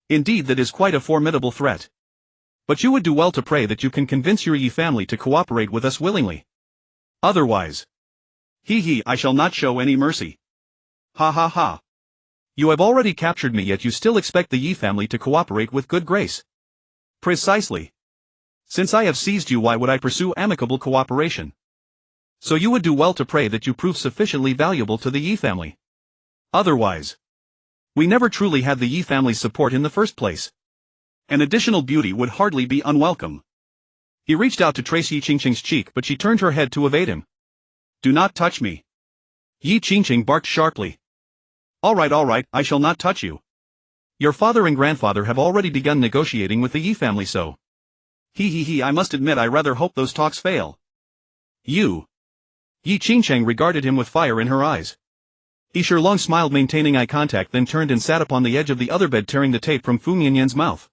Indeed, that is quite a formidable threat. But you would do well to pray that you can convince your Yi family to cooperate with us willingly. Otherwise, I shall not show any mercy. Ha ha ha. You have already captured me, yet you still expect the Yi family to cooperate with good grace. Precisely. Since I have seized you, why would I pursue amicable cooperation? So you would do well to pray that you prove sufficiently valuable to the Yi family. Otherwise, we never truly had the Yi family's support in the first place. An additional beauty would hardly be unwelcome. He reached out to trace Yi Qingsheng's cheek, but she turned her head to evade him. Do not touch me. Yi Qingsheng barked sharply. All right, I shall not touch you. Your father and grandfather have already begun negotiating with the Yi family, so. I must admit I rather hope those talks fail. You. Yi Qingsheng regarded him with fire in her eyes. Yi Shilong smiled, maintaining eye contact, then turned and sat upon the edge of the other bed, tearing the tape from Fu Mianyan's mouth.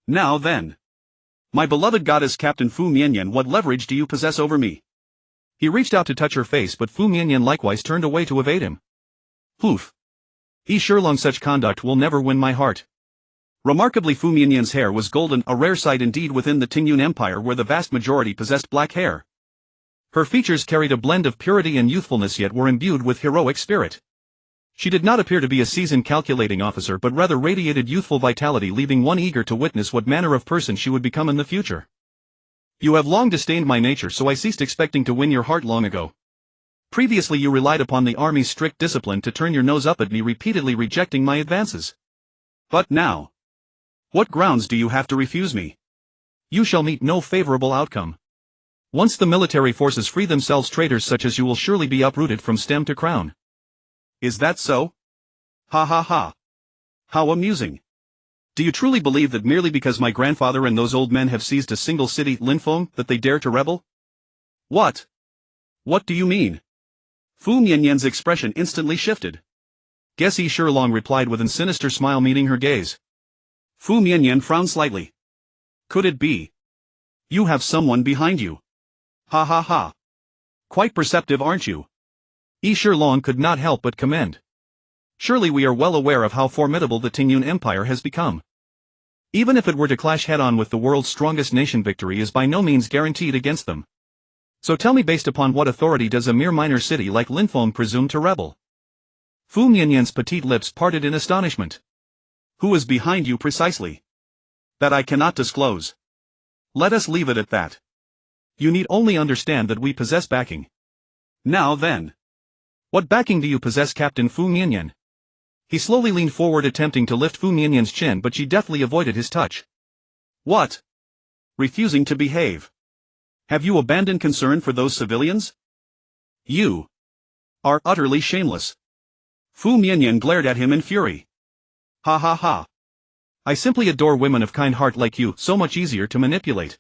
Now then. My beloved goddess Captain Fu Mianyan, what leverage do you possess over me? He reached out to touch her face, but Fu Mianyan likewise turned away to evade him. Poof. Yi Shilong, such conduct will never win my heart. Remarkably, Fu Mianyan's hair was golden, a rare sight indeed within the Tingyun Empire, where the vast majority possessed black hair. Her features carried a blend of purity and youthfulness, yet were imbued with heroic spirit. She did not appear to be a seasoned calculating officer, but rather radiated youthful vitality, leaving one eager to witness what manner of person she would become in the future. You have long disdained my nature, so I ceased expecting to win your heart long ago. Previously you relied upon the army's strict discipline to turn your nose up at me, repeatedly rejecting my advances. But now, what grounds do you have to refuse me? You shall meet no favorable outcome. Once the military forces free themselves, traitors such as you will surely be uprooted from stem to crown. Is that so? Ha ha ha. How amusing. Do you truly believe that merely because my grandfather and those old men have seized a single city, Linfeng, that they dare to rebel? What? What do you mean? Fu Mianyan's expression instantly shifted. Guess Yi Shilong replied with a sinister smile, meeting her gaze. Fu Mianyan frowned slightly. Could it be? You have someone behind you. Ha ha ha. Quite perceptive, aren't you? Yi Shilong could not help but commend. Surely we are well aware of how formidable the Tingyun Empire has become. Even if it were to clash head-on with the world's strongest nation, victory is by no means guaranteed against them. So tell me, based upon what authority does a mere minor city like Linfeng presume to rebel? Fu Mianyan's petite lips parted in astonishment. Who is behind you precisely? That I cannot disclose. Let us leave it at that. You need only understand that we possess backing. Now then. What backing do you possess, Captain Fu Mianyan? He slowly leaned forward, attempting to lift Fu Mianyan's chin, but she deftly avoided his touch. What? Refusing to behave. Have you abandoned concern for those civilians? You are utterly shameless. Fu Mianyan glared at him in fury. Ha ha ha. I simply adore women of kind heart like you, so much easier to manipulate.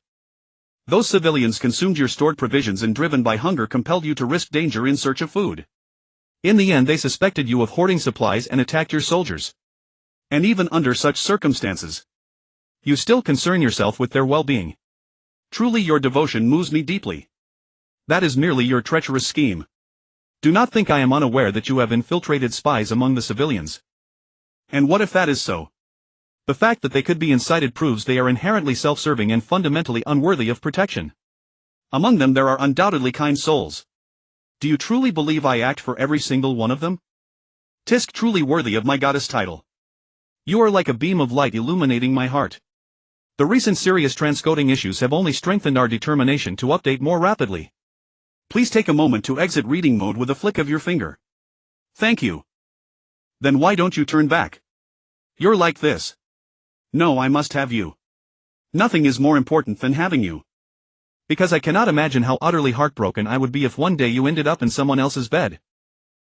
Those civilians consumed your stored provisions and, driven by hunger, compelled you to risk danger in search of food. In the end they suspected you of hoarding supplies and attacked your soldiers. And even under such circumstances, you still concern yourself with their well-being. Truly your devotion moves me deeply. That is merely your treacherous scheme. Do not think I am unaware that you have infiltrated spies among the civilians. And what if that is so? The fact that they could be incited proves they are inherently self-serving and fundamentally unworthy of protection. Among them there are undoubtedly kind souls. Do you truly believe I act for every single one of them? Tisk, truly worthy of my goddess title. You are like a beam of light illuminating my heart. The recent serious transcoding issues have only strengthened our determination to update more rapidly. Please take a moment to exit reading mode with a flick of your finger. Thank you. Then why don't you turn back? You're like this. No, I must have you. Nothing is more important than having you. Because I cannot imagine how utterly heartbroken I would be if one day you ended up in someone else's bed.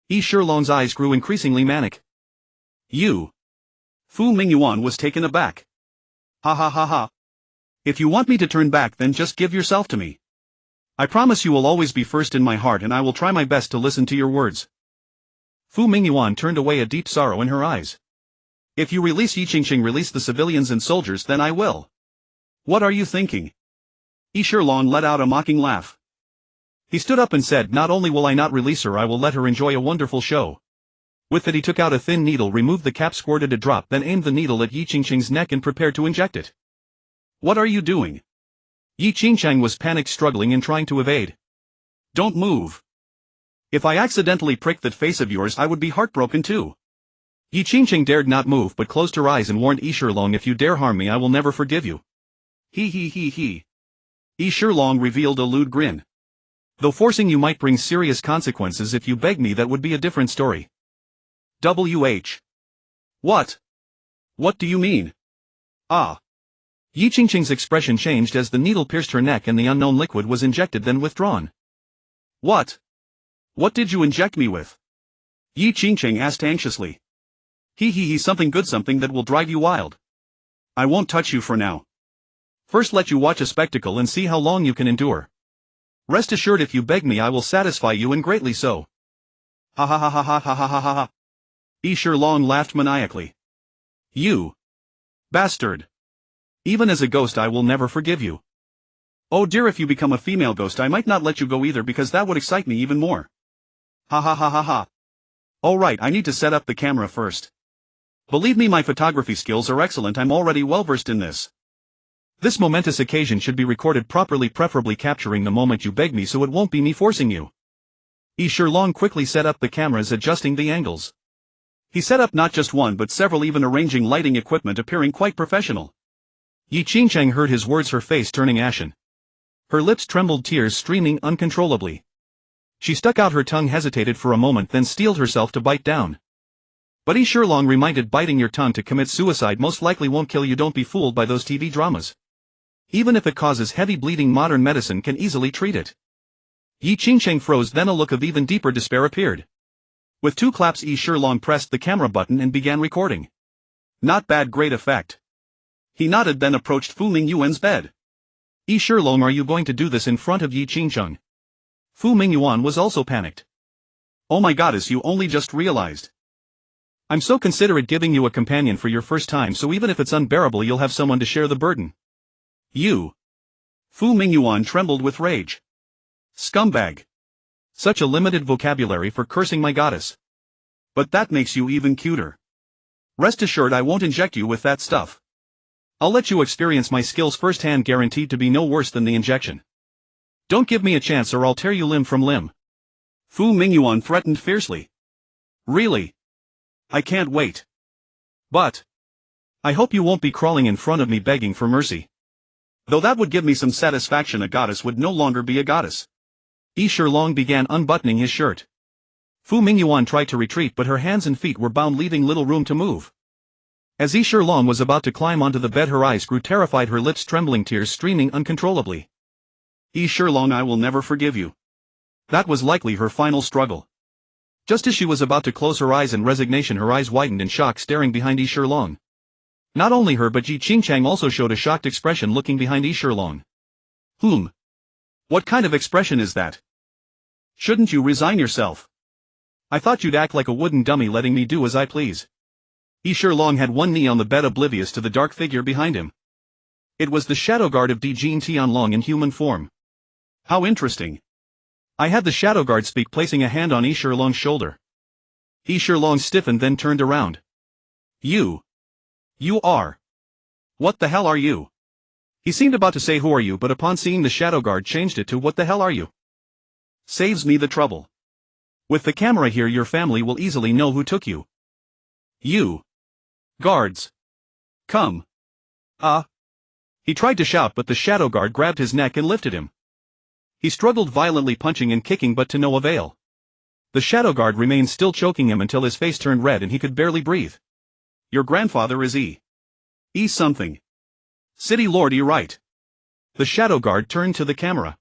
Yi Shilong's eyes grew increasingly manic. You. Fu Mingyuan was taken aback. Ha ha ha ha. If you want me to turn back, then just give yourself to me. I promise you will always be first in my heart, and I will try my best to listen to your words. Fu Mingyuan turned away, a deep sorrow in her eyes. If you release Yi Qingqing, release the civilians and soldiers, then I will. What are you thinking? Yi Shilong let out a mocking laugh. He stood up and said, not only will I not release her, I will let her enjoy a wonderful show. With it he took out a thin needle, removed the cap, squirted a drop, then aimed the needle at Yi Qingqing's neck and prepared to inject it. What are you doing? Yi Qingqing was panicked, struggling and trying to evade. Don't move. If I accidentally pricked that face of yours, I would be heartbroken too. Yi Qingqing dared not move but closed her eyes and warned Yi Shilong, if you dare harm me, I will never forgive you. He. Yi Shilong revealed a lewd grin. Though forcing you might bring serious consequences, if you beg me, that would be a different story. WH. What? What do you mean? Ah. Yi Qingqing's expression changed as the needle pierced her neck and the unknown liquid was injected, then withdrawn. What? What did you inject me with? Yi Qingqing asked anxiously. He, something good, something that will drive you wild. I won't touch you for now. First let you watch a spectacle and see how long you can endure. Rest assured, if you beg me, I will satisfy you, and greatly so. Ha ha ha ha ha ha ha ha ha ha. Yi Shilong laughed maniacally. You. Bastard. Even as a ghost I will never forgive you. Oh dear, if you become a female ghost I might not let you go either, because that would excite me even more. Ha ha ha ha ha. Alright, I need to set up the camera first. Believe me, my photography skills are excellent, I'm already well versed in this. This momentous occasion should be recorded properly, preferably capturing the moment you beg me, so it won't be me forcing you. Yi Shilong quickly set up the cameras, adjusting the angles. He set up not just one but several, even arranging lighting equipment, appearing quite professional. Yi Qingqing heard his words, her face turning ashen. Her lips trembled, tears streaming uncontrollably. She stuck out her tongue, hesitated for a moment, then steeled herself to bite down. But Yi Shilong reminded, biting your tongue to commit suicide most likely won't kill you, don't be fooled by those TV dramas. Even if it causes heavy bleeding, modern medicine can easily treat it. Yi Qingqing froze, then a look of even deeper despair appeared. With 2 claps Yi Shilong pressed the camera button and began recording. Not bad, great effect. He nodded, then approached Fu Mingyuan's bed. Yi Shilong, are you going to do this in front of Yi Qingqing? Fu Mingyuan was also panicked. Oh my goddess, you only just realized. I'm so considerate, giving you a companion for your first time, so even if it's unbearable you'll have someone to share the burden. You. Fu Mingyuan trembled with rage. Scumbag. Such a limited vocabulary for cursing my goddess. But that makes you even cuter. Rest assured I won't inject you with that stuff. I'll let you experience my skills firsthand, guaranteed to be no worse than the injection. Don't give me a chance or I'll tear you limb from limb. Fu Mingyuan threatened fiercely. Really? I can't wait. But I hope you won't be crawling in front of me begging for mercy. Though that would give me some satisfaction, a goddess would no longer be a goddess. Yi Shilong began unbuttoning his shirt. Fu Mingyuan tried to retreat, but her hands and feet were bound, leaving little room to move. As Yi Shilong was about to climb onto the bed, her eyes grew terrified, her lips trembling, tears streaming uncontrollably. Yi Shilong, I will never forgive you. That was likely her final struggle. Just as she was about to close her eyes in resignation, her eyes widened in shock, staring behind Yi Shilong. Not only her but Yi Qingqing also showed a shocked expression, looking behind Yi Shilong. What kind of expression is that? Shouldn't you resign yourself? I thought you'd act like a wooden dummy, letting me do as I please. Yi Shilong had one knee on the bed, oblivious to the dark figure behind him. It was the shadow guard of Dijin Tianlong in human form. How interesting. I had the shadow guard speak, placing a hand on Yi Shilong's shoulder. Yi Shilong stiffened, then turned around. You are. What the hell are you? He seemed about to say who are you, but upon seeing the shadow guard changed it to what the hell are you? Saves me the trouble. With the camera here your family will easily know who took you. You. Guards. Come. He tried to shout, but the shadow guard grabbed his neck and lifted him. He struggled violently, punching and kicking, but to no avail. The shadow guard remained still, choking him until his face turned red and he could barely breathe. Your grandfather is E something. City Lord E, right? The shadow guard turned to the camera.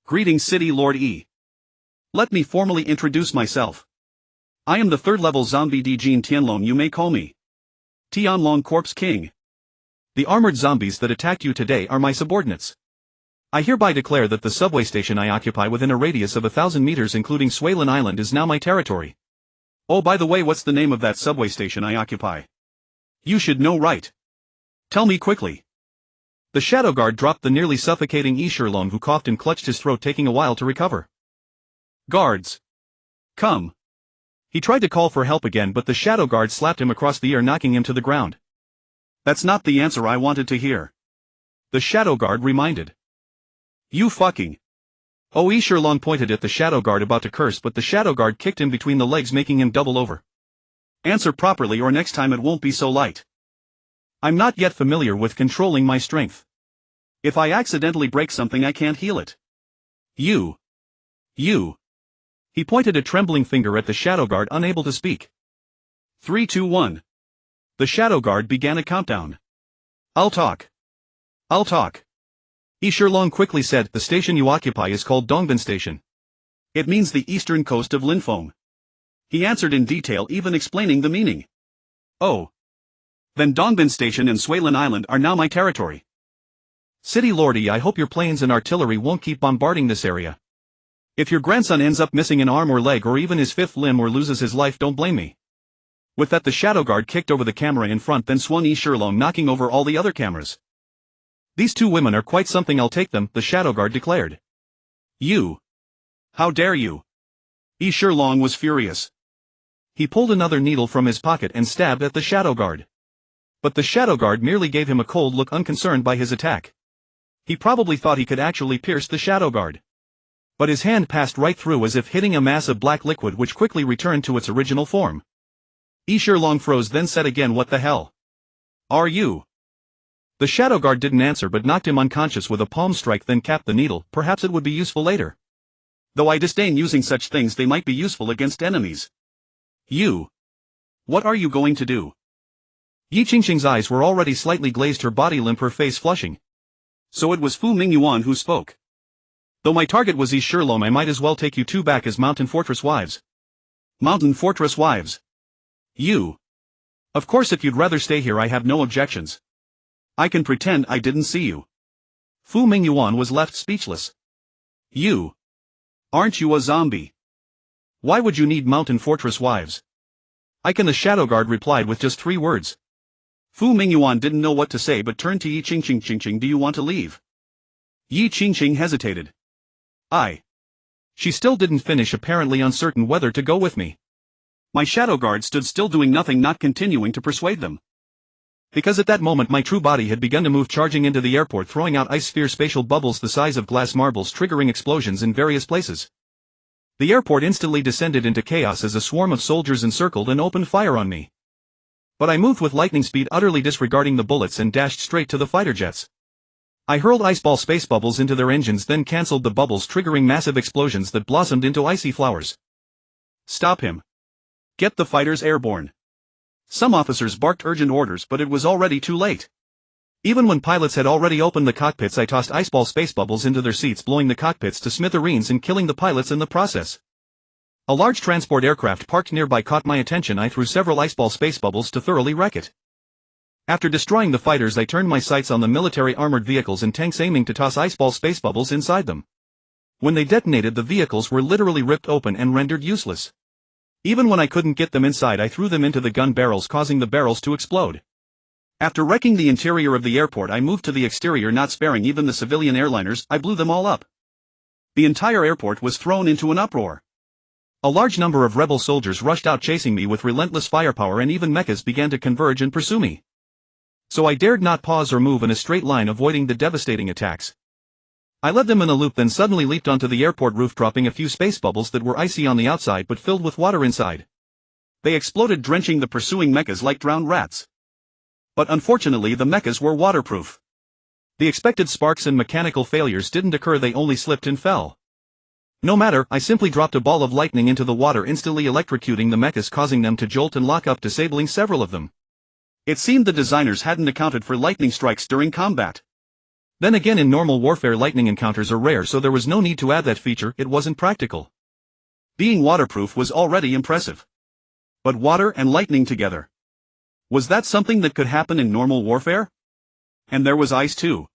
Greetings City Lord E. Let me formally introduce myself. I am the third-level zombie Dijin Tianlong, you may call me Tianlong Corpse King. The armored zombies that attacked you today are my subordinates. I hereby declare that the subway station I occupy within a radius of 1,000 meters including Swalen Island is now my territory. Oh, by the way, what's the name of that subway station I occupy? You should know, right? Tell me quickly. The shadow guard dropped the nearly suffocating Yishirlong, who coughed and clutched his throat, taking a while to recover. Guards. Come. He tried to call for help again, but the shadow guard slapped him across the ear, knocking him to the ground. That's not the answer I wanted to hear. The shadow guard reminded. You fucking. Oh, Yishirlong pointed at the shadow guard, about to curse, but the shadow guard kicked him between the legs, making him double over. Answer properly or next time it won't be so light. I'm not yet familiar with controlling my strength. If I accidentally break something I can't heal it. You. He pointed a trembling finger at the shadow guard, unable to speak. 3, 2, 1. The shadow guard began a countdown. I'll talk. Yishirlong quickly said, the station you occupy is called Dongbin Station. It means the eastern coast of Linfeng. He answered in detail, even explaining the meaning. Oh. Then Dongbin Station and Swalen Island are now my territory. City Lordy, I hope your planes and artillery won't keep bombarding this area. If your grandson ends up missing an arm or leg or even his fifth limb or loses his life, don't blame me. With that, the shadow guard kicked over the camera in front, then swung Yishirlong, knocking over all the other cameras. These two women are quite something, I'll take them, the shadow guard declared. You. How dare you? Yishirlong was furious. He pulled another needle from his pocket and stabbed at the shadow guard. But the shadow guard merely gave him a cold look, unconcerned by his attack. He probably thought he could actually pierce the shadow guard. But his hand passed right through, as if hitting a mass of black liquid, which quickly returned to its original form. Yishirlong froze, then said again, what the hell? Are you? The shadow guard didn't answer but knocked him unconscious with a palm strike, then capped the needle. Perhaps it would be useful later. Though I disdain using such things, they might be useful against enemies. You. What are you going to do? Yi Qingqing's eyes were already slightly glazed, her body limp, her face flushing. So it was Fu Mingyuan who spoke. Though my target was Yishirlong, I might as well take you two back as Mountain Fortress wives. Mountain Fortress wives. You. Of course, if you'd rather stay here I have no objections. I can pretend I didn't see you. Fu Mingyuan was left speechless. You. Aren't you a zombie? Why would you need Mountain Fortress wives? I can, the shadow guard replied with just 3 words. Fu Mingyuan didn't know what to say but turned to Yi Qingqing. Do you want to leave? Yi Qingqing hesitated. She still didn't finish, apparently uncertain whether to go with me. My shadow guard stood still, doing nothing, not continuing to persuade them. Because at that moment my true body had begun to move, charging into the airport, throwing out ice sphere spatial bubbles the size of glass marbles, triggering explosions in various places. The airport instantly descended into chaos as a swarm of soldiers encircled and opened fire on me. But I moved with lightning speed, utterly disregarding the bullets, and dashed straight to the fighter jets. I hurled iceball space bubbles into their engines, then cancelled the bubbles, triggering massive explosions that blossomed into icy flowers. Stop him. Get the fighters airborne. Some officers barked urgent orders, but it was already too late. Even when pilots had already opened the cockpits, I tossed iceball space bubbles into their seats, blowing the cockpits to smithereens and killing the pilots in the process. A large transport aircraft parked nearby caught my attention. I threw several iceball space bubbles to thoroughly wreck it. After destroying the fighters, I turned my sights on the military armored vehicles and tanks, aiming to toss iceball space bubbles inside them. When they detonated, the vehicles were literally ripped open and rendered useless. Even when I couldn't get them inside, I threw them into the gun barrels, causing the barrels to explode. After wrecking the interior of the airport, I moved to the exterior, not sparing even the civilian airliners. I blew them all up. The entire airport was thrown into an uproar. A large number of rebel soldiers rushed out, chasing me with relentless firepower, and even mechas began to converge and pursue me. So I dared not pause or move in a straight line, avoiding the devastating attacks. I led them in a loop, then suddenly leaped onto the airport roof, dropping a few space bubbles that were icy on the outside but filled with water inside. They exploded, drenching the pursuing mechas like drowned rats. But unfortunately, the mechas were waterproof. The expected sparks and mechanical failures didn't occur, they only slipped and fell. No matter, I simply dropped a ball of lightning into the water, instantly electrocuting the mechas, causing them to jolt and lock up, disabling several of them. It seemed the designers hadn't accounted for lightning strikes during combat. Then again, in normal warfare lightning encounters are rare, so there was no need to add that feature, it wasn't practical. Being waterproof was already impressive. But water and lightning together. Was that something that could happen in normal warfare? And there was ice too.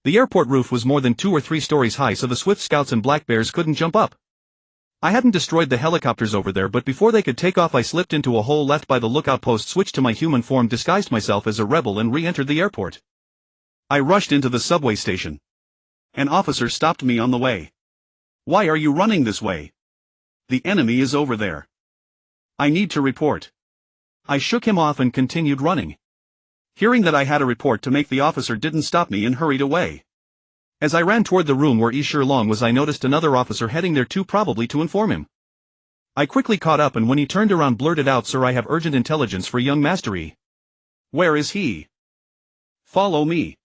The airport roof was more than 2 or 3 stories high, so the Swift Scouts and Black Bears couldn't jump up. I hadn't destroyed the helicopters over there, but before they could take off I slipped into a hole left by the lookout post, switched to my human form, disguised myself as a rebel, and re-entered the airport. I rushed into the subway station. An officer stopped me on the way. "Why are you running this way? The enemy is over there. I need to report." I shook him off and continued running. Hearing that I had a report to make, the officer didn't stop me and hurried away. As I ran toward the room where Yi Shilong was, I noticed another officer heading there too, probably to inform him. I quickly caught up, and when he turned around blurted out, "Sir, I have urgent intelligence for young Master Yi." "Where is he?" "Follow me."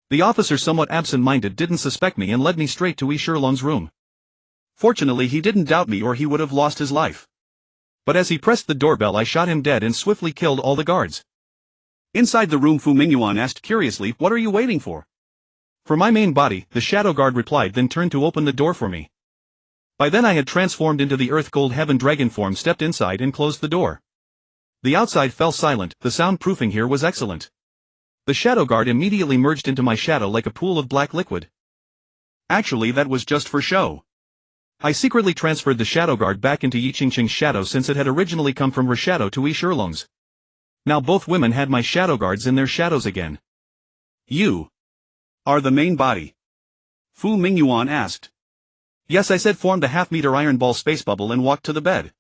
The officer, somewhat absent-minded, didn't suspect me and led me straight to Yi Shilong's room. Fortunately he didn't doubt me or he would have lost his life. But as he pressed the doorbell I shot him dead and swiftly killed all the guards. Inside the room, Fu Mingyuan asked curiously, "What are you waiting for?" "For my main body," the shadow guard replied, then turned to open the door for me. By then I had transformed into the Earth Gold Heaven dragon form, stepped inside and closed the door. The outside fell silent, the soundproofing here was excellent. The shadow guard immediately merged into my shadow like a pool of black liquid. Actually, that was just for show. I secretly transferred the shadow guard back into Yi Qingqing's shadow, since it had originally come from her shadow to Yi Shilong's. Now both women had my shadow guards in their shadows again. "You are the main body?" Fu Mingyuan asked. "Yes," I said, formed a half-meter iron ball space bubble and walked to the bed.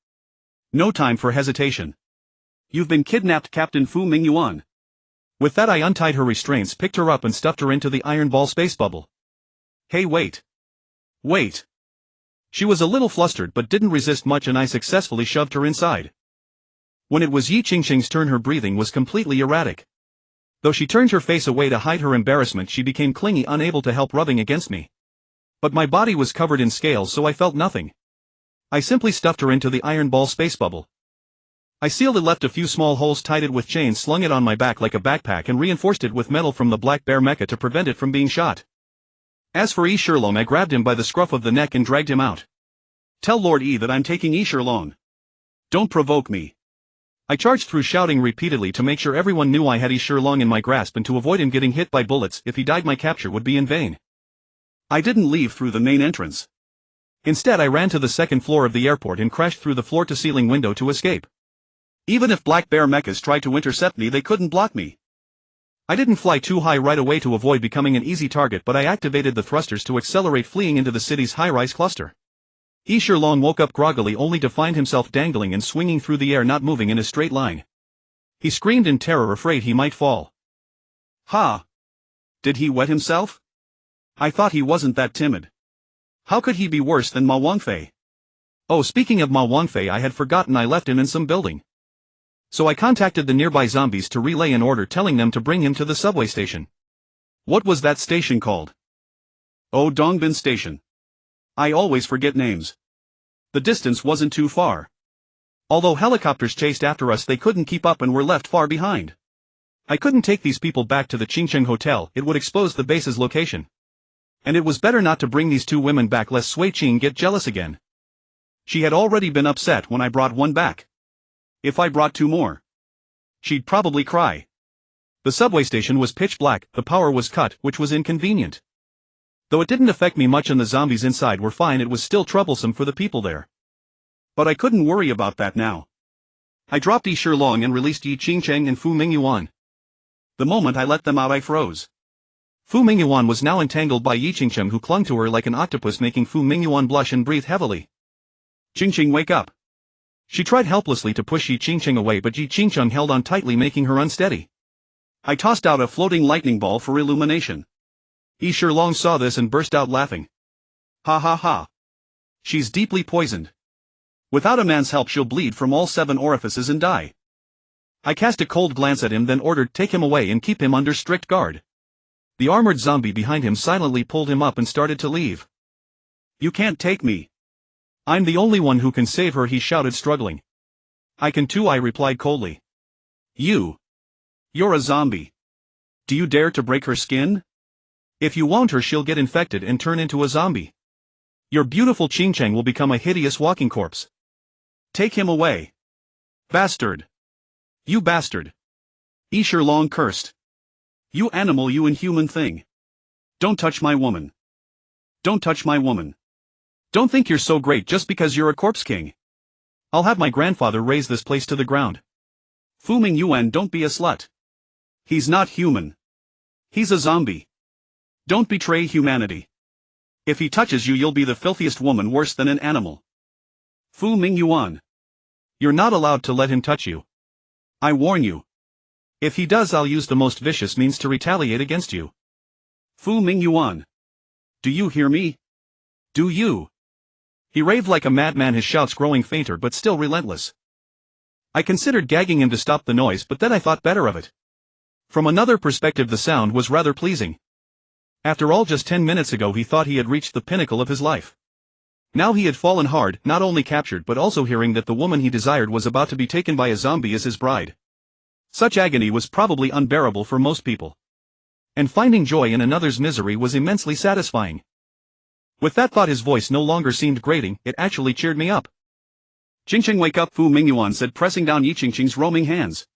No time for hesitation. "You've been kidnapped, Captain Fu Mingyuan." With that I untied her restraints, picked her up and stuffed her into the iron ball space bubble. "Hey, wait. Wait." She was a little flustered but didn't resist much, and I successfully shoved her inside. When it was Yi Qingqing's turn, her breathing was completely erratic. Though she turned her face away to hide her embarrassment, she became clingy, unable to help rubbing against me. But my body was covered in scales, so I felt nothing. I simply stuffed her into the iron ball space bubble. I sealed it, left a few small holes, tied it with chains, slung it on my back like a backpack, and reinforced it with metal from the Black Bear Mecha to prevent it from being shot. As for Yi Shilong, I grabbed him by the scruff of the neck and dragged him out. "Tell Lord Yi that I'm taking Yi Shilong. Don't provoke me." I charged through, shouting repeatedly to make sure everyone knew I had Yi Shilong in my grasp and to avoid him getting hit by bullets. If he died, my capture would be in vain. I didn't leave through the main entrance. Instead, I ran to the second floor of the airport and crashed through the floor-to-ceiling window to escape. Even if Black Bear Mechas tried to intercept me, they couldn't block me. I didn't fly too high right away to avoid becoming an easy target, but I activated the thrusters to accelerate, fleeing into the city's high-rise cluster. Yi Shilong woke up groggily only to find himself dangling and swinging through the air, not moving in a straight line. He screamed in terror, afraid he might fall. "Ha! Did he wet himself? I thought he wasn't that timid. How could he be worse than Ma Wangfei?" Oh, speaking of Ma Wangfei, I had forgotten I left him in some building. So I contacted the nearby zombies to relay an order, telling them to bring him to the subway station. What was that station called? Oh, Dongbin Station. I always forget names. The distance wasn't too far. Although helicopters chased after us, they couldn't keep up and were left far behind. I couldn't take these people back to the Qingcheng Hotel, it would expose the base's location. And it was better not to bring these 2 women back, lest Sui Qing get jealous again. She had already been upset when I brought one back. If I brought 2 more, she'd probably cry. The subway station was pitch black, the power was cut, which was inconvenient. Though it didn't affect me much and the zombies inside were fine, it was still troublesome for the people there. But I couldn't worry about that now. I dropped Yi Shilong and released Yi Qingqing and Fu Mingyuan. The moment I let them out, I froze. Fu Mingyuan was now entangled by Yi Qingqing, who clung to her like an octopus, making Fu Mingyuan blush and breathe heavily. "Qingqing, wake up." She tried helplessly to push Yi Qingqing away, but Yi Qingqing held on tightly, making her unsteady. I tossed out a floating lightning ball for illumination. Yi Shilong saw this and burst out laughing. "Ha ha ha. She's deeply poisoned. Without a man's help, she'll bleed from all 7 orifices and die." I cast a cold glance at him, then ordered, "Take him away and keep him under strict guard." The armored zombie behind him silently pulled him up and started to leave. "You can't take me. I'm the only one who can save her," he shouted, struggling. "I can too," I replied coldly. You're a zombie. Do you dare to break her skin?" If you wound her, she'll get infected and turn into a zombie. Your beautiful Ching-Chang will become a hideous walking corpse. Take him away. Bastard. You bastard. Isher Long cursed. You animal, you inhuman thing. Don't touch my woman. Don't touch my woman. Don't think you're so great just because you're a corpse king. I'll have my grandfather raze this place to the ground. Fu Mingyuan, don't be a slut. He's not human. He's a zombie. Don't betray humanity. If he touches you, you'll be the filthiest woman, worse than an animal. Fu Mingyuan. You're not allowed to let him touch you. I warn you. If he does, I'll use the most vicious means to retaliate against you. Fu Mingyuan. Do you hear me? Do you? He raved like a madman, his shouts growing fainter but still relentless. I considered gagging him to stop the noise, but then I thought better of it. From another perspective, the sound was rather pleasing. After all, just 10 minutes ago he thought he had reached the pinnacle of his life. Now he had fallen hard, not only captured but also hearing that the woman he desired was about to be taken by a zombie as his bride. Such agony was probably unbearable for most people. And finding joy in another's misery was immensely satisfying. With that thought, his voice no longer seemed grating, it actually cheered me up. Ching-Ching, wake up, Fu Mingyuan said, pressing down Yi Ching-Ching's roaming hands.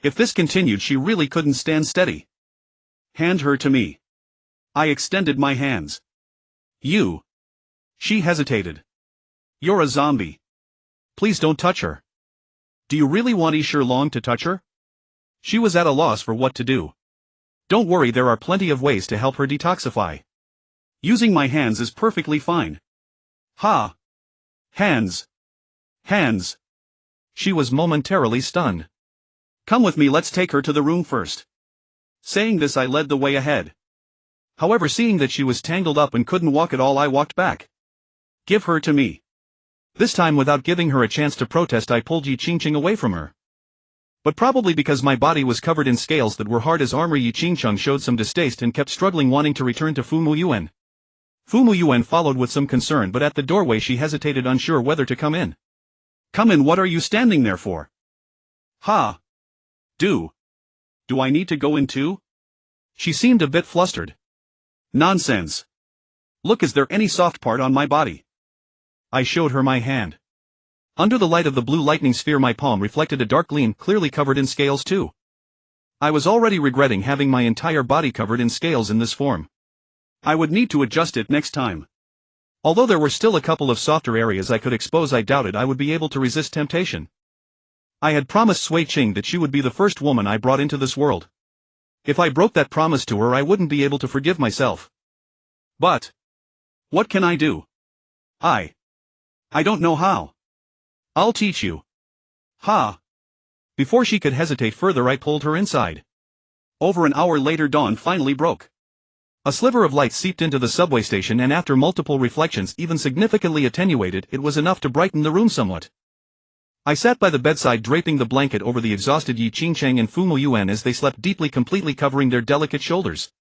If this continued, she really couldn't stand steady. Hand her to me. I extended my hands. You. She hesitated. You're a zombie. Please don't touch her. Do you really want Isher Long to touch her? She was at a loss for what to do. Don't worry, there are plenty of ways to help her detoxify. Using my hands is perfectly fine. Ha! Hands! Hands! She was momentarily stunned. Come with me, let's take her to the room first. Saying this, I led the way ahead. However, seeing that she was tangled up and couldn't walk at all, I walked back. Give her to me. This time, without giving her a chance to protest, I pulled Yi Ching-Ching away from her. But probably because my body was covered in scales that were hard as armor, Yi Ching-Ching showed some distaste and kept struggling, wanting to return to Fu Mingyuan. Fu Mingyuan followed with some concern, but at the doorway she hesitated, unsure whether to come in. Come in, what are you standing there for? Ha! Do I need to go in too? She seemed a bit flustered. Nonsense. Look, is there any soft part on my body? I showed her my hand. Under the light of the blue lightning sphere, my palm reflected a dark gleam, clearly covered in scales too. I was already regretting having my entire body covered in scales in this form. I would need to adjust it next time. Although there were still a couple of softer areas I could expose, I doubted I would be able to resist temptation. I had promised Sui Ching that she would be the first woman I brought into this world. If I broke that promise to her, I wouldn't be able to forgive myself. But what can I do? I don't know how. I'll teach you. Ha! Before she could hesitate further, I pulled her inside. Over an hour later, dawn finally broke. A sliver of light seeped into the subway station, and after multiple reflections, even significantly attenuated, it was enough to brighten the room somewhat. I sat by the bedside, draping the blanket over the exhausted Yi Ching-Ching and Fu Mingyuan as they slept deeply, completely covering their delicate shoulders.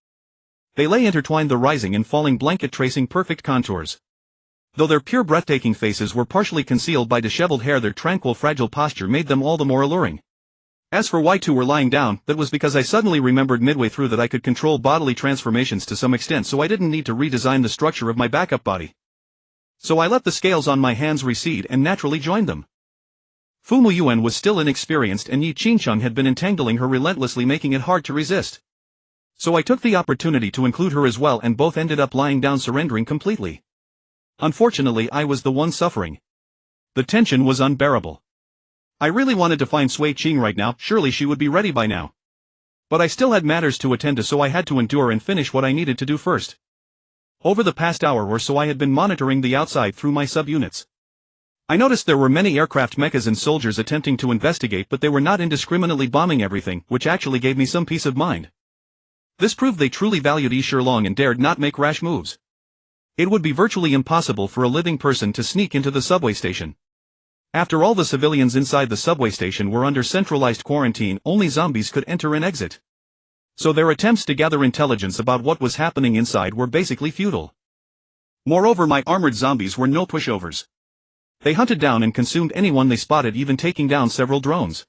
They lay intertwined, the rising and falling blanket tracing perfect contours. Though their pure, breathtaking faces were partially concealed by disheveled hair, their tranquil, fragile posture made them all the more alluring. As for why two were lying down, that was because I suddenly remembered midway through that I could control bodily transformations to some extent, so I didn't need to redesign the structure of my backup body. So I let the scales on my hands recede and naturally joined them. Fu Mingyuan was still inexperienced, and Yi Ching-Ching had been entangling her relentlessly, making it hard to resist. So I took the opportunity to include her as well, and both ended up lying down, surrendering completely. Unfortunately, I was the one suffering. The tension was unbearable. I really wanted to find Sui Ching right now, surely she would be ready by now. But I still had matters to attend to, so I had to endure and finish what I needed to do first. Over the past hour or so I had been monitoring the outside through my subunits. I noticed there were many aircraft, mechas and soldiers attempting to investigate, but they were not indiscriminately bombing everything, which actually gave me some peace of mind. This proved they truly valued Isher Long and dared not make rash moves. It would be virtually impossible for a living person to sneak into the subway station. After all, the civilians inside the subway station were under centralized quarantine, only zombies could enter and exit. So their attempts to gather intelligence about what was happening inside were basically futile. Moreover, my armored zombies were no pushovers. They hunted down and consumed anyone they spotted, even taking down several drones.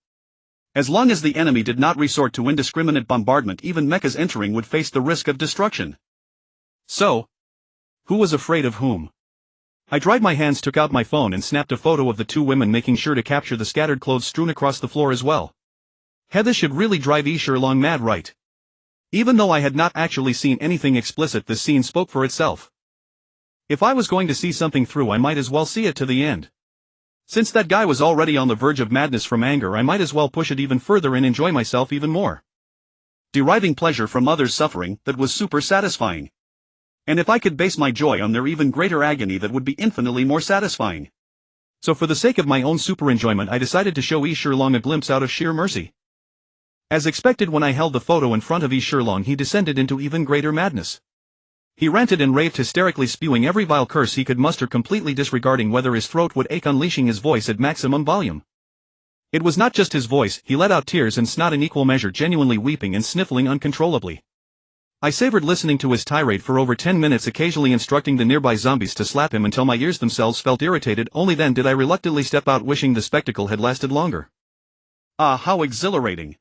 As long as the enemy did not resort to indiscriminate bombardment, even mechas entering would face the risk of destruction. So, who was afraid of whom? I dried my hands, took out my phone and snapped a photo of the two women, making sure to capture the scattered clothes strewn across the floor as well. This should really drive Sherlong mad, right? Even though I had not actually seen anything explicit, this scene spoke for itself. If I was going to see something through, I might as well see it to the end. Since that guy was already on the verge of madness from anger, I might as well push it even further and enjoy myself even more. Deriving pleasure from others' suffering, that was super satisfying. And if I could base my joy on their even greater agony, that would be infinitely more satisfying. So for the sake of my own super enjoyment, I decided to show Sherlong a glimpse out of sheer mercy. As expected, when I held the photo in front of Sherlong, he descended into even greater madness. He ranted and raved hysterically, spewing every vile curse he could muster, completely disregarding whether his throat would ache, unleashing his voice at maximum volume. It was not just his voice, he let out tears and snot in equal measure, genuinely weeping and sniffling uncontrollably. I savored listening to his tirade for over 10 minutes, occasionally instructing the nearby zombies to slap him until my ears themselves felt irritated. Only then did I reluctantly step out, wishing the spectacle had lasted longer. Ah, how exhilarating.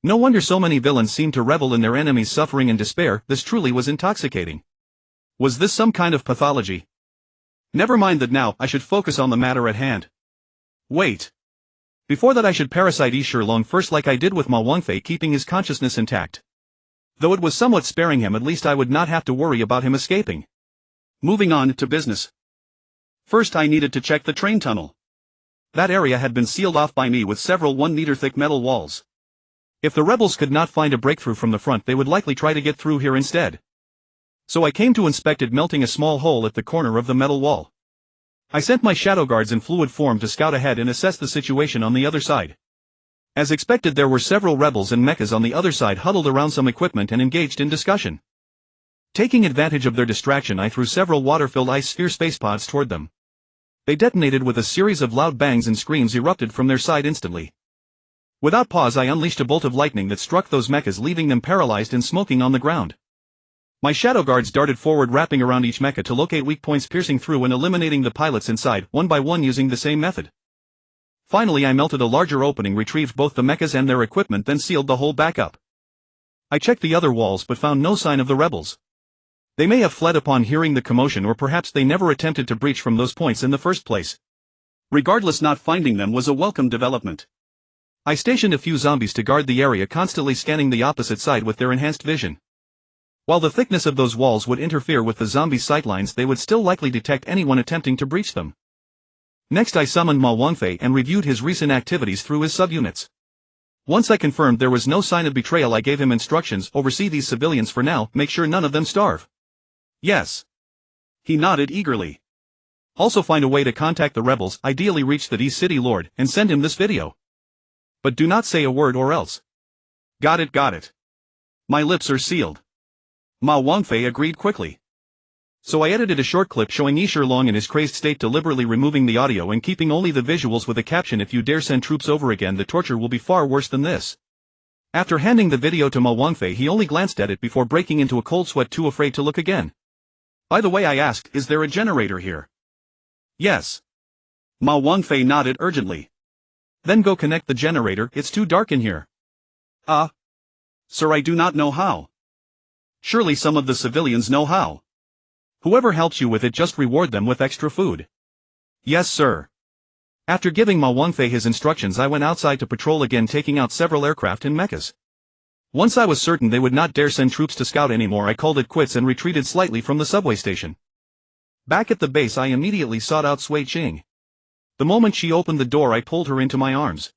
No wonder so many villains seemed to revel in their enemies' suffering and despair. This truly was intoxicating. Was this some kind of pathology? Never mind that now, I should focus on the matter at hand. Wait. Before that, I should parasite Sherlong first, like I did with Ma Wangfei, keeping his consciousness intact. Though it was somewhat sparing him, at least I would not have to worry about him escaping. Moving on to business. First, I needed to check the train tunnel. That area had been sealed off by me with several 1-meter thick metal walls. If the rebels could not find a breakthrough from the front, they would likely try to get through here instead. So I came to inspect it, melting a small hole at the corner of the metal wall. I sent my shadow guards in fluid form to scout ahead and assess the situation on the other side. As expected, there were several rebels and mechas on the other side, huddled around some equipment and engaged in discussion. Taking advantage of their distraction, I threw several water-filled ice sphere space pods toward them. They detonated with a series of loud bangs, and screams erupted from their side instantly. Without pause, I unleashed a bolt of lightning that struck those mechas, leaving them paralyzed and smoking on the ground. My shadow guards darted forward, wrapping around each mecha to locate weak points, piercing through and eliminating the pilots inside, one by one, using the same method. Finally, I melted a larger opening, retrieved both the mechas and their equipment, then sealed the hole back up. I checked the other walls but found no sign of the rebels. They may have fled upon hearing the commotion, or perhaps they never attempted to breach from those points in the first place. Regardless, not finding them was a welcome development. I stationed a few zombies to guard the area, constantly scanning the opposite side with their enhanced vision. While the thickness of those walls would interfere with the zombie sightlines, they would still likely detect anyone attempting to breach them. Next, I summoned Ma Wangfei and reviewed his recent activities through his subunits. Once I confirmed there was no sign of betrayal, I gave him instructions: oversee these civilians for now, make sure none of them starve. Yes. He nodded eagerly. Also find a way to contact the rebels, ideally reach the D City Lord, and send him this video. But do not say a word or else. Got it, got it. My lips are sealed. Ma Wangfei agreed quickly. So I edited a short clip showing Sherlong in his crazed state, deliberately removing the audio and keeping only the visuals with a caption: if you dare send troops over again, the torture will be far worse than this. After handing the video to Ma Wangfei, he only glanced at it before breaking into a cold sweat, too afraid to look again. By the way, I asked, is there a generator here? Yes. Ma Wangfei nodded urgently. Then go connect the generator, it's too dark in here. Sir, I do not know how. Surely some of the civilians know how. Whoever helps you with it, just reward them with extra food. Yes, sir. After giving Ma Wangfei his instructions, I went outside to patrol again, taking out several aircraft and mechas. Once I was certain they would not dare send troops to scout anymore, I called it quits and retreated slightly from the subway station. Back at the base, I immediately sought out Sui Qing. The moment she opened the door, I pulled her into my arms.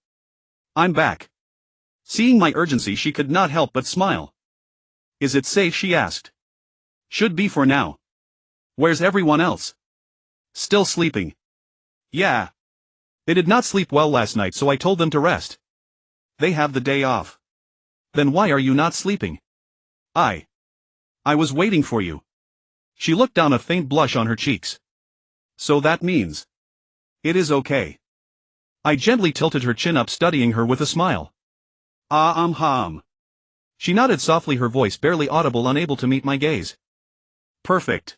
I'm back. Seeing my urgency, she could not help but smile. Is it safe? She asked. Should be for now. Where's everyone else? Still sleeping. Yeah. They did not sleep well last night, so I told them to rest. They have the day off. Then why are you not sleeping? I was waiting for you. She looked down, a faint blush on her cheeks. So that means it is okay. I gently tilted her chin up, studying her with a smile. She nodded softly, her voice barely audible, unable to meet my gaze. Perfect.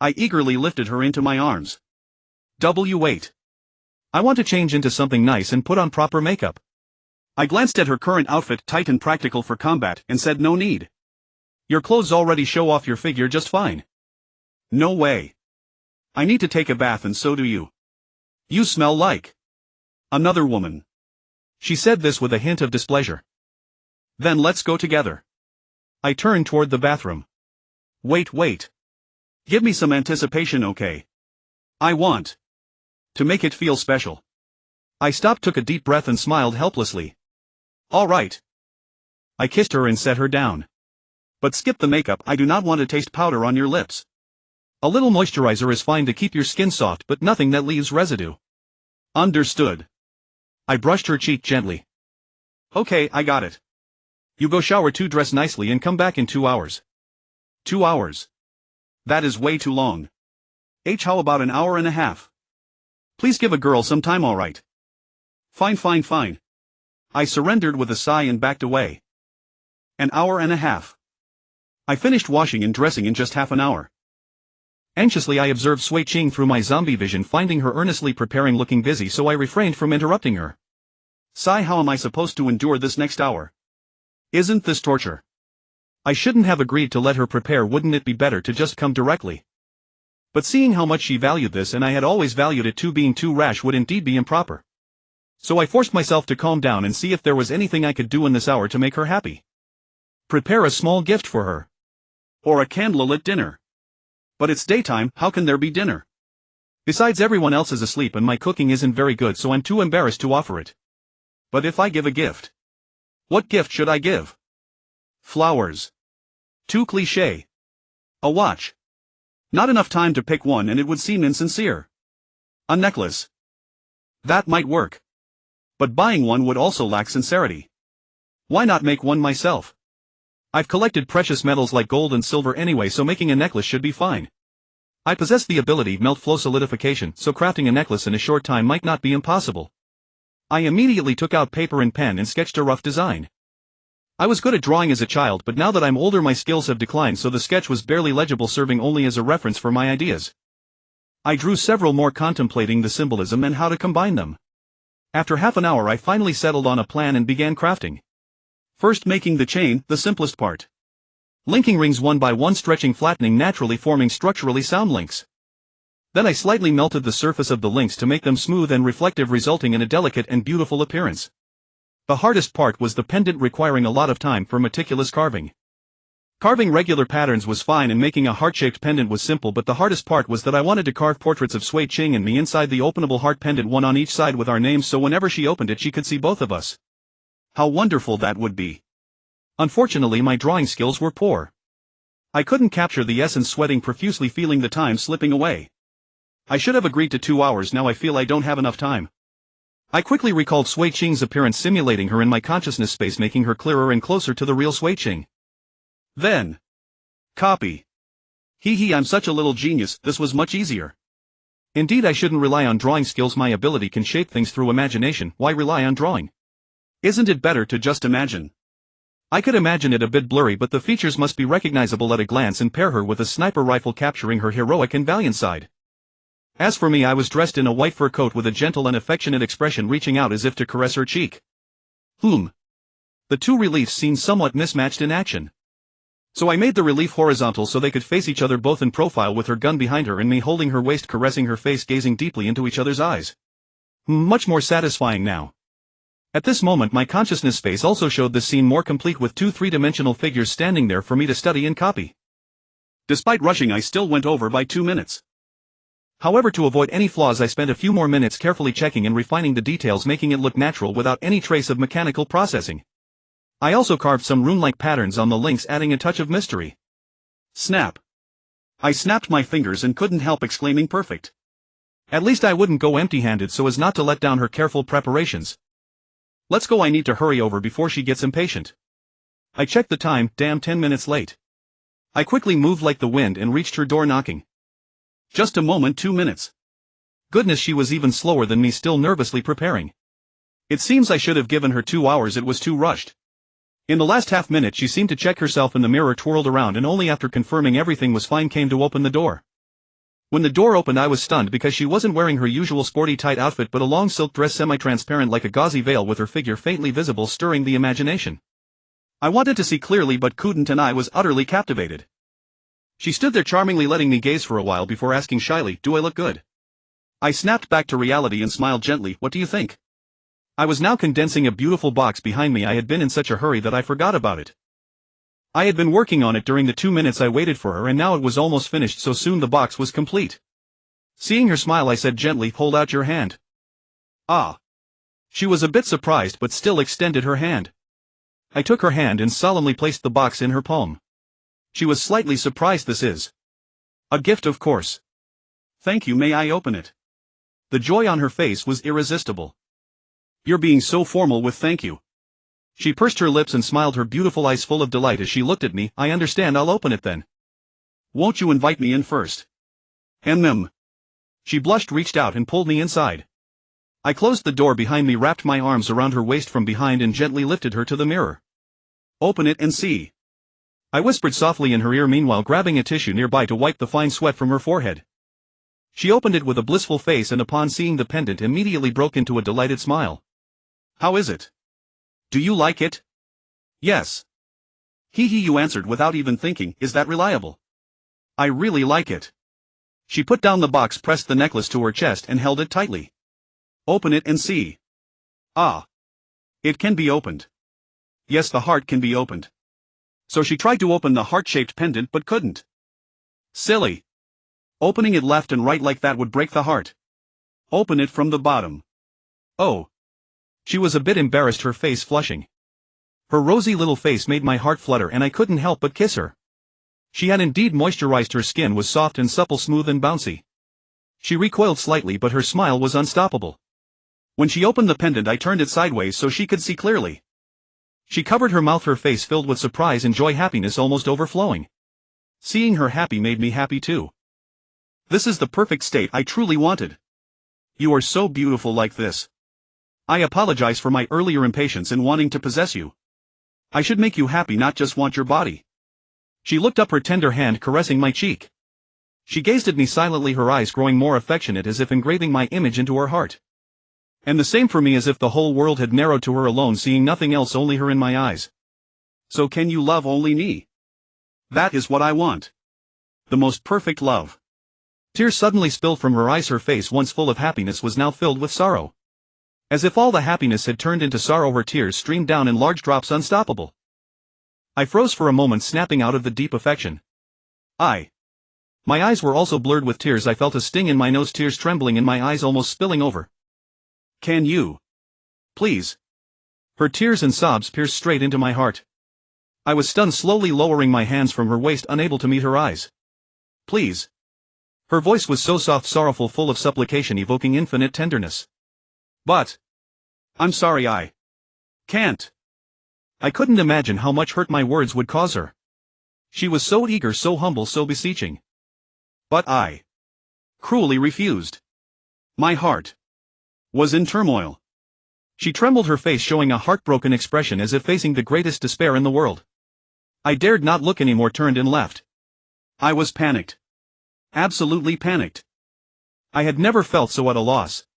I eagerly lifted her into my arms. Wait. I want to change into something nice and put on proper makeup. I glanced at her current outfit, tight and practical for combat, and said no need. Your clothes already show off your figure just fine. No way. I need to take a bath and so do you. You smell like another woman. She said this with a hint of displeasure. Then let's go together. I turned toward the bathroom. Wait. Give me some anticipation, okay? I want to make it feel special. I stopped, took a deep breath and smiled helplessly. All right. I kissed her and set her down. But skip the makeup, I do not want to taste powder on your lips. A little moisturizer is fine to keep your skin soft, but nothing that leaves residue. Understood. I brushed her cheek gently. Okay, I got it. You go shower too, dress nicely and come back in 2 hours. 2 hours. That is way too long. How about an hour and a half? Please give a girl some time, alright. Fine. I surrendered with a sigh and backed away. An hour and a half. I finished washing and dressing in just half an hour. Anxiously I observed Sui Ching through my zombie vision, finding her earnestly preparing, looking busy, so I refrained from interrupting her. Sigh, how am I supposed to endure this next hour? Isn't this torture? I shouldn't have agreed to let her prepare, wouldn't it be better to just come directly? But seeing how much she valued this, and I had always valued it too, being too rash would indeed be improper. So I forced myself to calm down and see if there was anything I could do in this hour to make her happy. Prepare a small gift for her. Or a candlelit dinner. But it's daytime, how can there be dinner? Besides, everyone else is asleep and my cooking isn't very good, so I'm too embarrassed to offer it. But if I give a gift. What gift should I give? Flowers. Too cliché. A watch. Not enough time to pick one and it would seem insincere. A necklace. That might work. But buying one would also lack sincerity. Why not make one myself? I've collected precious metals like gold and silver anyway, so making a necklace should be fine. I possess the ability melt flow solidification, so crafting a necklace in a short time might not be impossible. I immediately took out paper and pen and sketched a rough design. I was good at drawing as a child, but now that I'm older my skills have declined, so the sketch was barely legible, serving only as a reference for my ideas. I drew several more, contemplating the symbolism and how to combine them. After half an hour I finally settled on a plan and began crafting. First making the chain, the simplest part. Linking rings one by one, stretching, flattening, naturally forming structurally sound links. Then I slightly melted the surface of the links to make them smooth and reflective, resulting in a delicate and beautiful appearance. The hardest part was the pendant, requiring a lot of time for meticulous carving. Carving regular patterns was fine and making a heart-shaped pendant was simple, but the hardest part was that I wanted to carve portraits of Sui Ching and me inside the openable heart pendant, one on each side with our names, so whenever she opened it she could see both of us. How wonderful that would be. Unfortunately my drawing skills were poor. I couldn't capture the essence, sweating profusely, feeling the time slipping away. I should have agreed to 2 hours, now I feel I don't have enough time. I quickly recalled Sui Ching's appearance, simulating her in my consciousness space, making her clearer and closer to the real Sui Ching. Then. Copy. I'm such a little genius, this was much easier. Indeed, I shouldn't rely on drawing skills, my ability can shape things through imagination, why rely on drawing? Isn't it better to just imagine? I could imagine it a bit blurry, but the features must be recognizable at a glance, and pair her with a sniper rifle, capturing her heroic and valiant side. As for me, I was dressed in a white fur coat with a gentle and affectionate expression, reaching out as if to caress her cheek. The two reliefs seemed somewhat mismatched in action. So I made the relief horizontal so they could face each other, both in profile, with her gun behind her and me holding her waist, caressing her face, gazing deeply into each other's eyes. Much more satisfying now. At this moment my consciousness space also showed the scene more complete, with two three-dimensional figures standing there for me to study and copy. Despite rushing, I still went over by 2 minutes. However, to avoid any flaws I spent a few more minutes carefully checking and refining the details, making it look natural without any trace of mechanical processing. I also carved some rune-like patterns on the links, adding a touch of mystery. Snap. I snapped my fingers and couldn't help exclaiming, perfect. At least I wouldn't go empty-handed so as not to let down her careful preparations. Let's go, I need to hurry over before she gets impatient. I checked the time, damn, 10 minutes late. I quickly moved like the wind and reached her door, knocking. Just a moment, 2 minutes. Goodness, she was even slower than me, still nervously preparing. It seems I should have given her 2 hours, it was too rushed. In the last half minute she seemed to check herself in the mirror, twirled around, and only after confirming everything was fine came to open the door. When the door opened I was stunned because she wasn't wearing her usual sporty tight outfit but a long silk dress, semi-transparent like a gauzy veil, with her figure faintly visible, stirring the imagination. I wanted to see clearly but couldn't, and I was utterly captivated. She stood there charmingly letting me gaze for a while before asking shyly, "Do I look good?" I snapped back to reality and smiled gently. "What do you think?" I was now condensing a beautiful box behind me. I had been in such a hurry that I forgot about it. I had been working on it during the 2 minutes I waited for her, and now it was almost finished, so soon the box was complete. Seeing her smile, I said gently, "Hold out your hand." "Ah." She was a bit surprised but still extended her hand. I took her hand and solemnly placed the box in her palm. She was slightly surprised. "This is a gift, of course." "Thank you, may I open it?" The joy on her face was irresistible. "You're being so formal with thank you." She pursed her lips and smiled, her beautiful eyes full of delight as she looked at me. "I understand, I'll open it then." "Won't you invite me in first?" She blushed, reached out and pulled me inside. I closed the door behind me, wrapped my arms around her waist from behind and gently lifted her to the mirror. "Open it and see," I whispered softly in her ear, meanwhile grabbing a tissue nearby to wipe the fine sweat from her forehead. She opened it with a blissful face and upon seeing the pendant immediately broke into a delighted smile. "How is it? Do you like it?" "Yes." "Hee hee," you answered without even thinking. "Is that reliable?" "I really like it." She put down the box, pressed the necklace to her chest and held it tightly. "Open it and see." "Ah. It can be opened." "Yes, the heart can be opened." So she tried to open the heart-shaped pendant but couldn't. "Silly. Opening it left and right like that would break the heart. Open it from the bottom." "Oh." She was a bit embarrassed, her face flushing. Her rosy little face made my heart flutter and I couldn't help but kiss her. She had indeed moisturized, her skin was soft and supple, smooth and bouncy. She recoiled slightly but her smile was unstoppable. When she opened the pendant I turned it sideways so she could see clearly. She covered her mouth, her face filled with surprise and joy, happiness almost overflowing. Seeing her happy made me happy too. "This is the perfect state I truly wanted. You are so beautiful like this. I apologize for my earlier impatience in wanting to possess you. I should make you happy, not just want your body." She looked up, her tender hand caressing my cheek. She gazed at me silently, her eyes growing more affectionate as if engraving my image into her heart. And the same for me, as if the whole world had narrowed to her alone, seeing nothing else, only her in my eyes. "So can you love only me?" "That is what I want. The most perfect love." Tears suddenly spilled from her eyes, her face once full of happiness was now filled with sorrow. As if all the happiness had turned into sorrow, her tears streamed down in large drops, unstoppable. I froze for a moment, snapping out of the deep affection. My eyes were also blurred with tears. I felt a sting in my nose, tears trembling in my eyes, almost spilling over. "Can you? Please?" Her tears and sobs pierced straight into my heart. I was stunned, slowly lowering my hands from her waist, unable to meet her eyes. "Please." Her voice was so soft, sorrowful, full of supplication, evoking infinite tenderness. "But I'm sorry, I can't." I couldn't imagine how much hurt my words would cause her. She was so eager, so humble, so beseeching. But I cruelly refused. My heart was in turmoil. She trembled, her face showing a heartbroken expression as if facing the greatest despair in the world. I dared not look anymore, turned and left. I was panicked. Absolutely panicked. I had never felt so at a loss.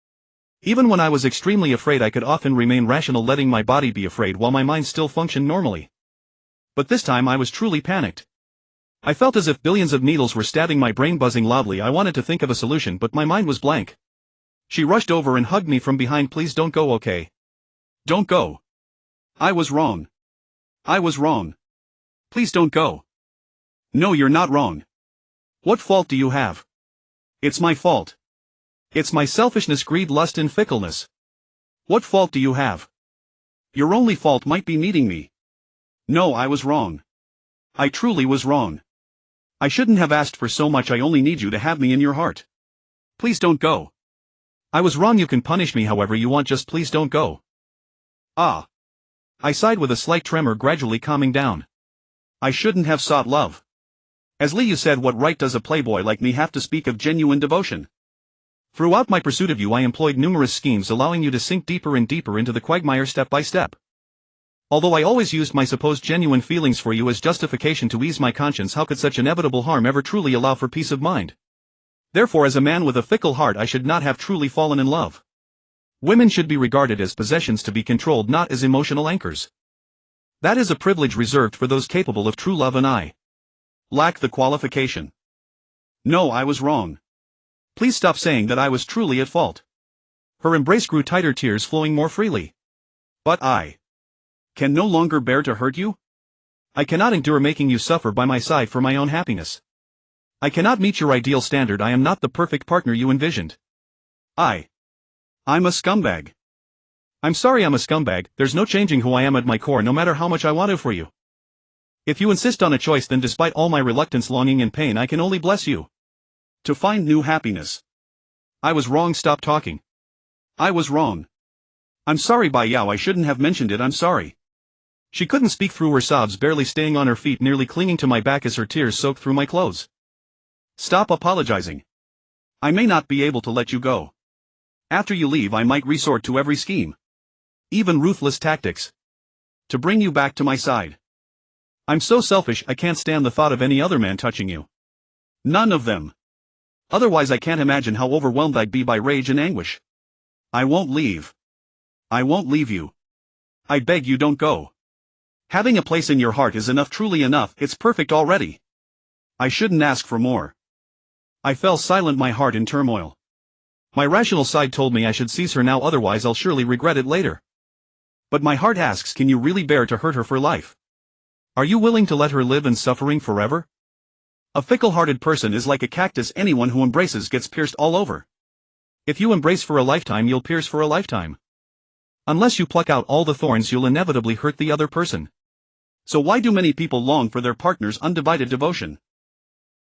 Even when I was extremely afraid, I could often remain rational, letting my body be afraid while my mind still functioned normally. But this time I was truly panicked. I felt as if billions of needles were stabbing my brain, buzzing loudly. I wanted to think of a solution, but my mind was blank. She rushed over and hugged me from behind. "Please don't go, okay? Don't go. I was wrong. I was wrong. Please don't go." "No, you're not wrong. What fault do you have?" "It's my fault. It's my selfishness, greed, lust and fickleness." "What fault do you have?" "Your only fault might be needing me." "No, I was wrong. I truly was wrong. I shouldn't have asked for so much. I only need you to have me in your heart. Please don't go." "I was wrong. You can punish me however you want, just please don't go." "Ah." I sighed with a slight tremor gradually calming down. "I shouldn't have sought love. As Liu said, what right does a playboy like me have to speak of genuine devotion? Throughout my pursuit of you I employed numerous schemes, allowing you to sink deeper and deeper into the quagmire step by step. Although I always used my supposed genuine feelings for you as justification to ease my conscience, how could such inevitable harm ever truly allow for peace of mind? Therefore, as a man with a fickle heart, I should not have truly fallen in love. Women should be regarded as possessions to be controlled, not as emotional anchors. That is a privilege reserved for those capable of true love, and I lack the qualification. No, I was wrong. Please stop saying that I was truly at fault. Her embrace grew tighter, tears flowing more freely. But I can no longer bear to hurt you. I cannot endure making you suffer by my side for my own happiness. I cannot meet your ideal standard. I am not the perfect partner you envisioned. I'm a scumbag. I'm sorry, I'm a scumbag. There's no changing who I am at my core, no matter how much I want to for you. If you insist on a choice, then despite all my reluctance, longing and pain, I can only bless you to find new happiness. I was wrong, stop talking. I was wrong. I'm sorry, Bai Yao, I shouldn't have mentioned it, I'm sorry. She couldn't speak through her sobs, barely staying on her feet, nearly clinging to my back as her tears soaked through my clothes. Stop apologizing. I may not be able to let you go. After you leave, I might resort to every scheme, even ruthless tactics, to bring you back to my side. I'm so selfish, I can't stand the thought of any other man touching you. None of them. Otherwise I can't imagine how overwhelmed I'd be by rage and anguish. I won't leave. I won't leave you. I beg you, don't go. Having a place in your heart is enough, truly enough, it's perfect already. I shouldn't ask for more. I fell silent, my heart in turmoil. My rational side told me I should seize her now, otherwise I'll surely regret it later. But my heart asks, can you really bear to hurt her for life? Are you willing to let her live in suffering forever? A fickle-hearted person is like a cactus, anyone who embraces gets pierced all over. If you embrace for a lifetime, you'll pierce for a lifetime. Unless you pluck out all the thorns, you'll inevitably hurt the other person. So why do many people long for their partner's undivided devotion?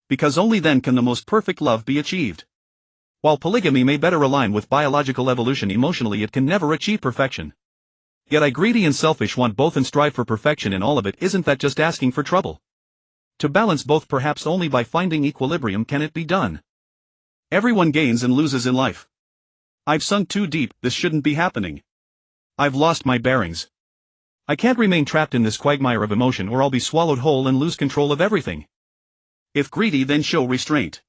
Because only then can the most perfect love be achieved. While polygamy may better align with biological evolution, emotionally it can never achieve perfection. Yet I, greedy and selfish, want both and strive for perfection in all of it. Isn't that just asking for trouble? To balance both, perhaps only by finding equilibrium can it be done. Everyone gains and loses in life. I've sunk too deep, this shouldn't be happening. I've lost my bearings. I can't remain trapped in this quagmire of emotion, or I'll be swallowed whole and lose control of everything. If greedy, then show restraint.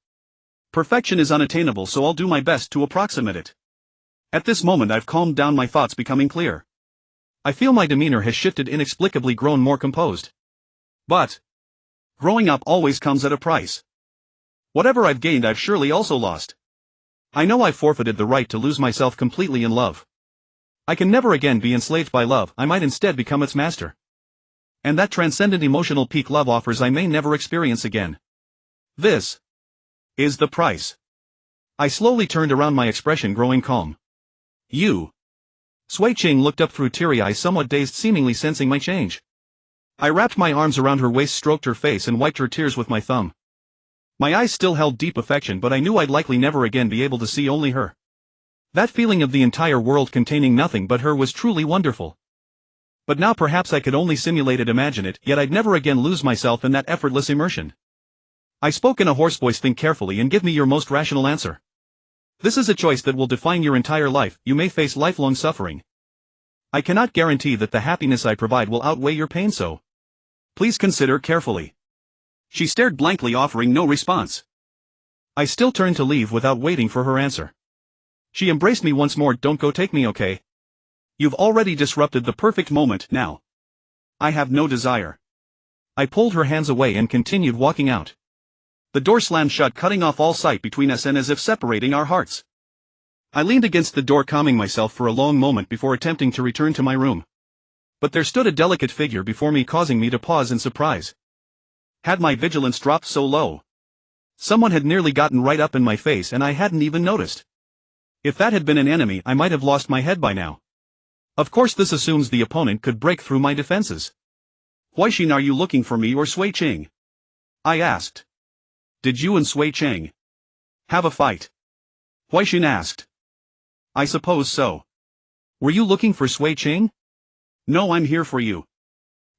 Perfection is unattainable, so I'll do my best to approximate it. At this moment I've calmed down, my thoughts becoming clear. I feel my demeanor has shifted, inexplicably grown more composed. But growing up always comes at a price. Whatever I've gained, I've surely also lost. I know I've forfeited the right to lose myself completely in love. I can never again be enslaved by love, I might instead become its master. And that transcendent emotional peak love offers I may never experience again. This is the price. I slowly turned around, my expression growing calm. You. Sui Ching looked up through teary eyes, somewhat dazed, seemingly sensing my change. I wrapped my arms around her waist, stroked her face and wiped her tears with my thumb. My eyes still held deep affection, but I knew I'd likely never again be able to see only her. That feeling of the entire world containing nothing but her was truly wonderful. But now perhaps I could only simulate it, imagine it, yet I'd never again lose myself in that effortless immersion. I spoke in a hoarse voice, think carefully and give me your most rational answer. This is a choice that will define your entire life, you may face lifelong suffering. I cannot guarantee that the happiness I provide will outweigh your pain, so please consider carefully. She stared blankly, offering no response. I still turned to leave without waiting for her answer. She embraced me once more. Don't go, take me, okay? You've already disrupted the perfect moment, now. I have no desire. I pulled her hands away and continued walking out. The door slammed shut, cutting off all sight between us and as if separating our hearts. I leaned against the door, calming myself for a long moment before attempting to return to my room. But there stood a delicate figure before me, causing me to pause in surprise. Had my vigilance dropped so low? Someone had nearly gotten right up in my face and I hadn't even noticed. If that had been an enemy, I might have lost my head by now. Of course this assumes the opponent could break through my defenses. Huaixin, are you looking for me or Sui Ching? I asked. Did you and Sui Ching have a fight? Huaixin asked. I suppose so. Were you looking for Sui Ching? No, I'm here for you.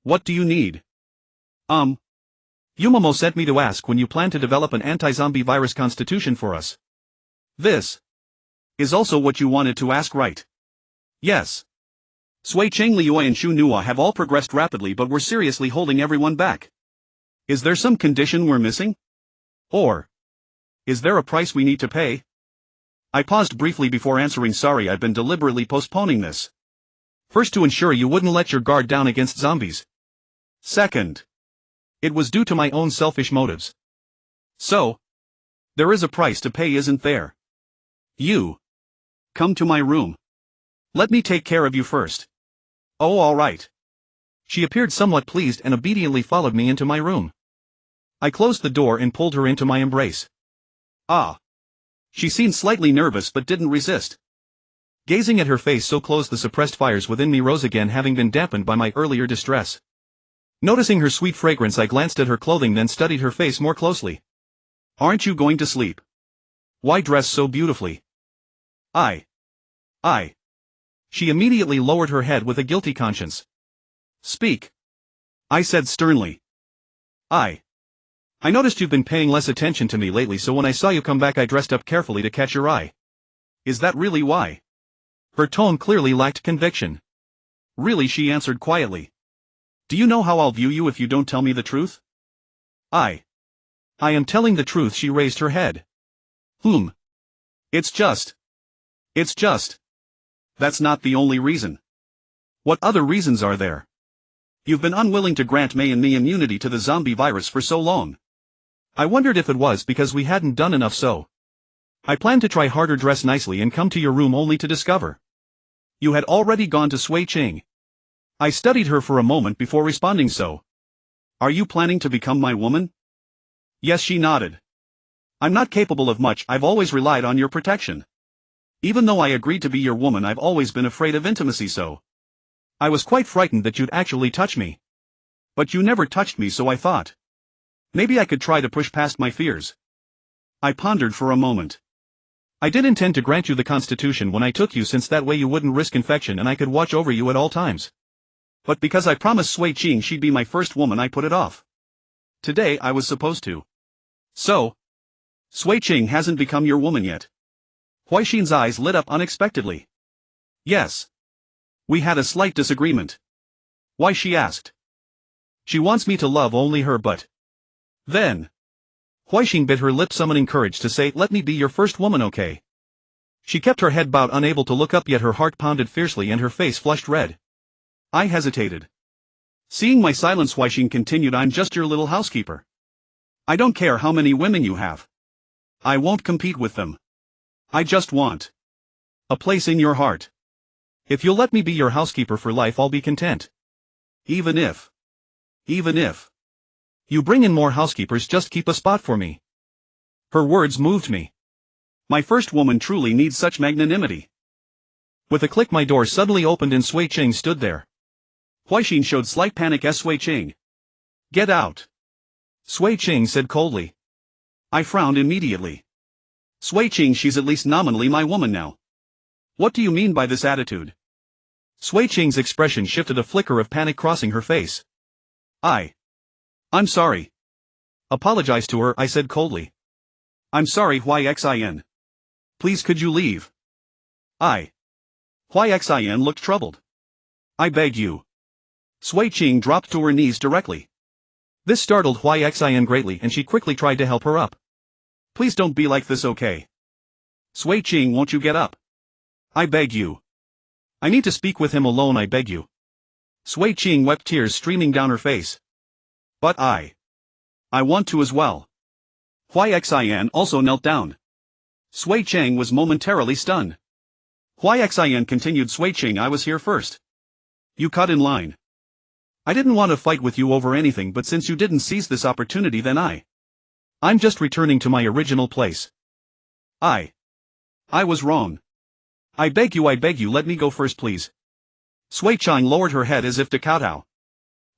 What do you need? Yumomo sent me to ask when you plan to develop an anti-zombie virus constitution for us. This is also what you wanted to ask, right? Yes. Sui Cheng, Liuai and Shu Nua have all progressed rapidly, but we're seriously holding everyone back. Is there some condition we're missing? Or is there a price we need to pay? I paused briefly before answering. Sorry, I've been deliberately postponing this. First, to ensure you wouldn't let your guard down against zombies. Second, it was due to my own selfish motives. So, there is a price to pay, isn't there? You. Come to my room. Let me take care of you first. Oh, all right. She appeared somewhat pleased and obediently followed me into my room. I closed the door and pulled her into my embrace. Ah. She seemed slightly nervous but didn't resist. Gazing at her face so close, the suppressed fires within me rose again, having been dampened by my earlier distress. Noticing her sweet fragrance, I glanced at her clothing, then studied her face more closely. Aren't you going to sleep? Why dress so beautifully? I. She immediately lowered her head with a guilty conscience. Speak. I said sternly. I noticed you've been paying less attention to me lately, so when I saw you come back I dressed up carefully to catch your eye. Is that really why? Her tone clearly lacked conviction. Really, she answered quietly. Do you know how I'll view you if you don't tell me the truth? I am telling the truth. She raised her head. It's just. That's not the only reason. What other reasons are there? You've been unwilling to grant May and me immunity to the zombie virus for so long. I wondered if it was because we hadn't done enough, so I planned to try harder, dress nicely, and come to your room only to discover you had already gone to Sui Ching. I studied her for a moment before responding. So, are you planning to become my woman? Yes, she nodded. I'm not capable of much. I've always relied on your protection. Even though I agreed to be your woman, I've always been afraid of intimacy, so I was quite frightened that you'd actually touch me. But you never touched me, so I thought maybe I could try to push past my fears. I pondered for a moment. I did intend to grant you the Constitution when I took you, since that way you wouldn't risk infection and I could watch over you at all times. But because I promised Sui Ching she'd be my first woman, I put it off. Today I was supposed to. So, Sui Ching hasn't become your woman yet? Huaixin's eyes lit up unexpectedly. Yes. We had a slight disagreement. Why? She asked. She wants me to love only her, but then Huaixin bit her lip, summoning courage to say, let me be your first woman, okay? She kept her head bowed, unable to look up, yet her heart pounded fiercely and her face flushed red. I hesitated. Seeing my silence, Huaixin continued, I'm just your little housekeeper. I don't care how many women you have. I won't compete with them. I just want a place in your heart. If you'll let me be your housekeeper for life, I'll be content. Even if you bring in more housekeepers, just keep a spot for me. Her words moved me. My first woman truly needs such magnanimity. With a click, my door suddenly opened and Sui Ching stood there. Huaixin showed slight panic as Sui Ching. Get out. Sui Ching said coldly. I frowned immediately. Sui Ching, she's at least nominally my woman now. What do you mean by this attitude? Sui Ching's expression shifted, a flicker of panic crossing her face. I'm sorry. Apologize to her, I said coldly. I'm sorry, Huaixin. Please, could you leave? Huaixin looked troubled. I beg you. Sui Ching dropped to her knees directly. This startled Huaixin greatly and she quickly tried to help her up. Please don't be like this, okay? Sui Ching, won't you get up? I beg you. I need to speak with him alone, I beg you. Sui Ching wept, tears streaming down her face. But I want to as well. Huaixin also knelt down. Sui Ching was momentarily stunned. Huaixin continued, Sui Ching, I was here first. You cut in line. I didn't want to fight with you over anything, but since you didn't seize this opportunity, then I'm just returning to my original place. I was wrong. I beg you, let me go first, please. Sui Ching lowered her head as if to kowtow.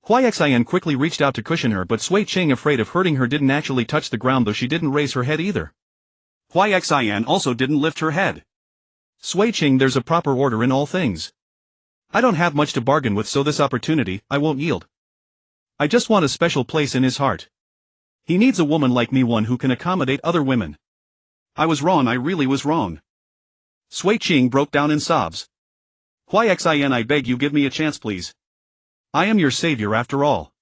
Huaixin quickly reached out to cushion her, but Sui Ching, afraid of hurting her, didn't actually touch the ground, though she didn't raise her head either. Huaixin also didn't lift her head. Sui Ching, there's a proper order in all things. I don't have much to bargain with, so this opportunity, I won't yield. I just want a special place in his heart. He needs a woman like me, one who can accommodate other women. I was wrong, I really was wrong. Sui Ching broke down in sobs. Huaixin, I beg you, give me a chance, please. I am your savior after all.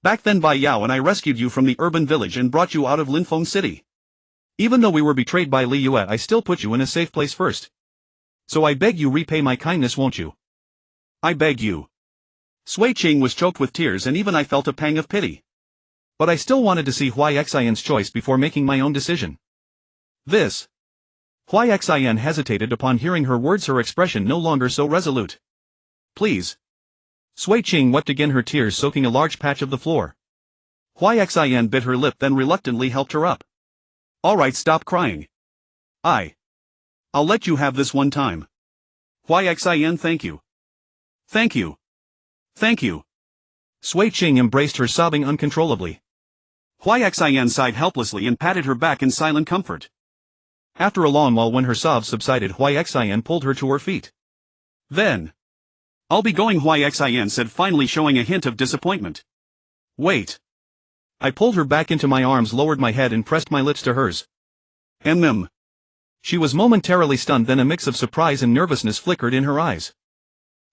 Back then Bai Yao and I rescued you from the urban village and brought you out of Linfeng City. Even though we were betrayed by Li Yue, I still put you in a safe place first. So I beg you, repay my kindness, won't you? I beg you. Sui Ching was choked with tears and even I felt a pang of pity. But I still wanted to see Hui Xian's choice before making my own decision. This. Hui Xian hesitated upon hearing her words, her expression no longer so resolute. Please. Sui Ching wept again, her tears soaking a large patch of the floor. Hui Xian bit her lip then reluctantly helped her up. Alright, stop crying. I'll let you have this one time. Hui Xian, thank you. Thank you. Thank you. Sui Ching embraced her, sobbing uncontrollably. Hui Xian sighed helplessly and patted her back in silent comfort. After a long while, when her sobs subsided, Hui Xian pulled her to her feet. Then. I'll be going, Hui Xian said, finally showing a hint of disappointment. Wait. I pulled her back into my arms, lowered my head and pressed my lips to hers. She was momentarily stunned, then a mix of surprise and nervousness flickered in her eyes.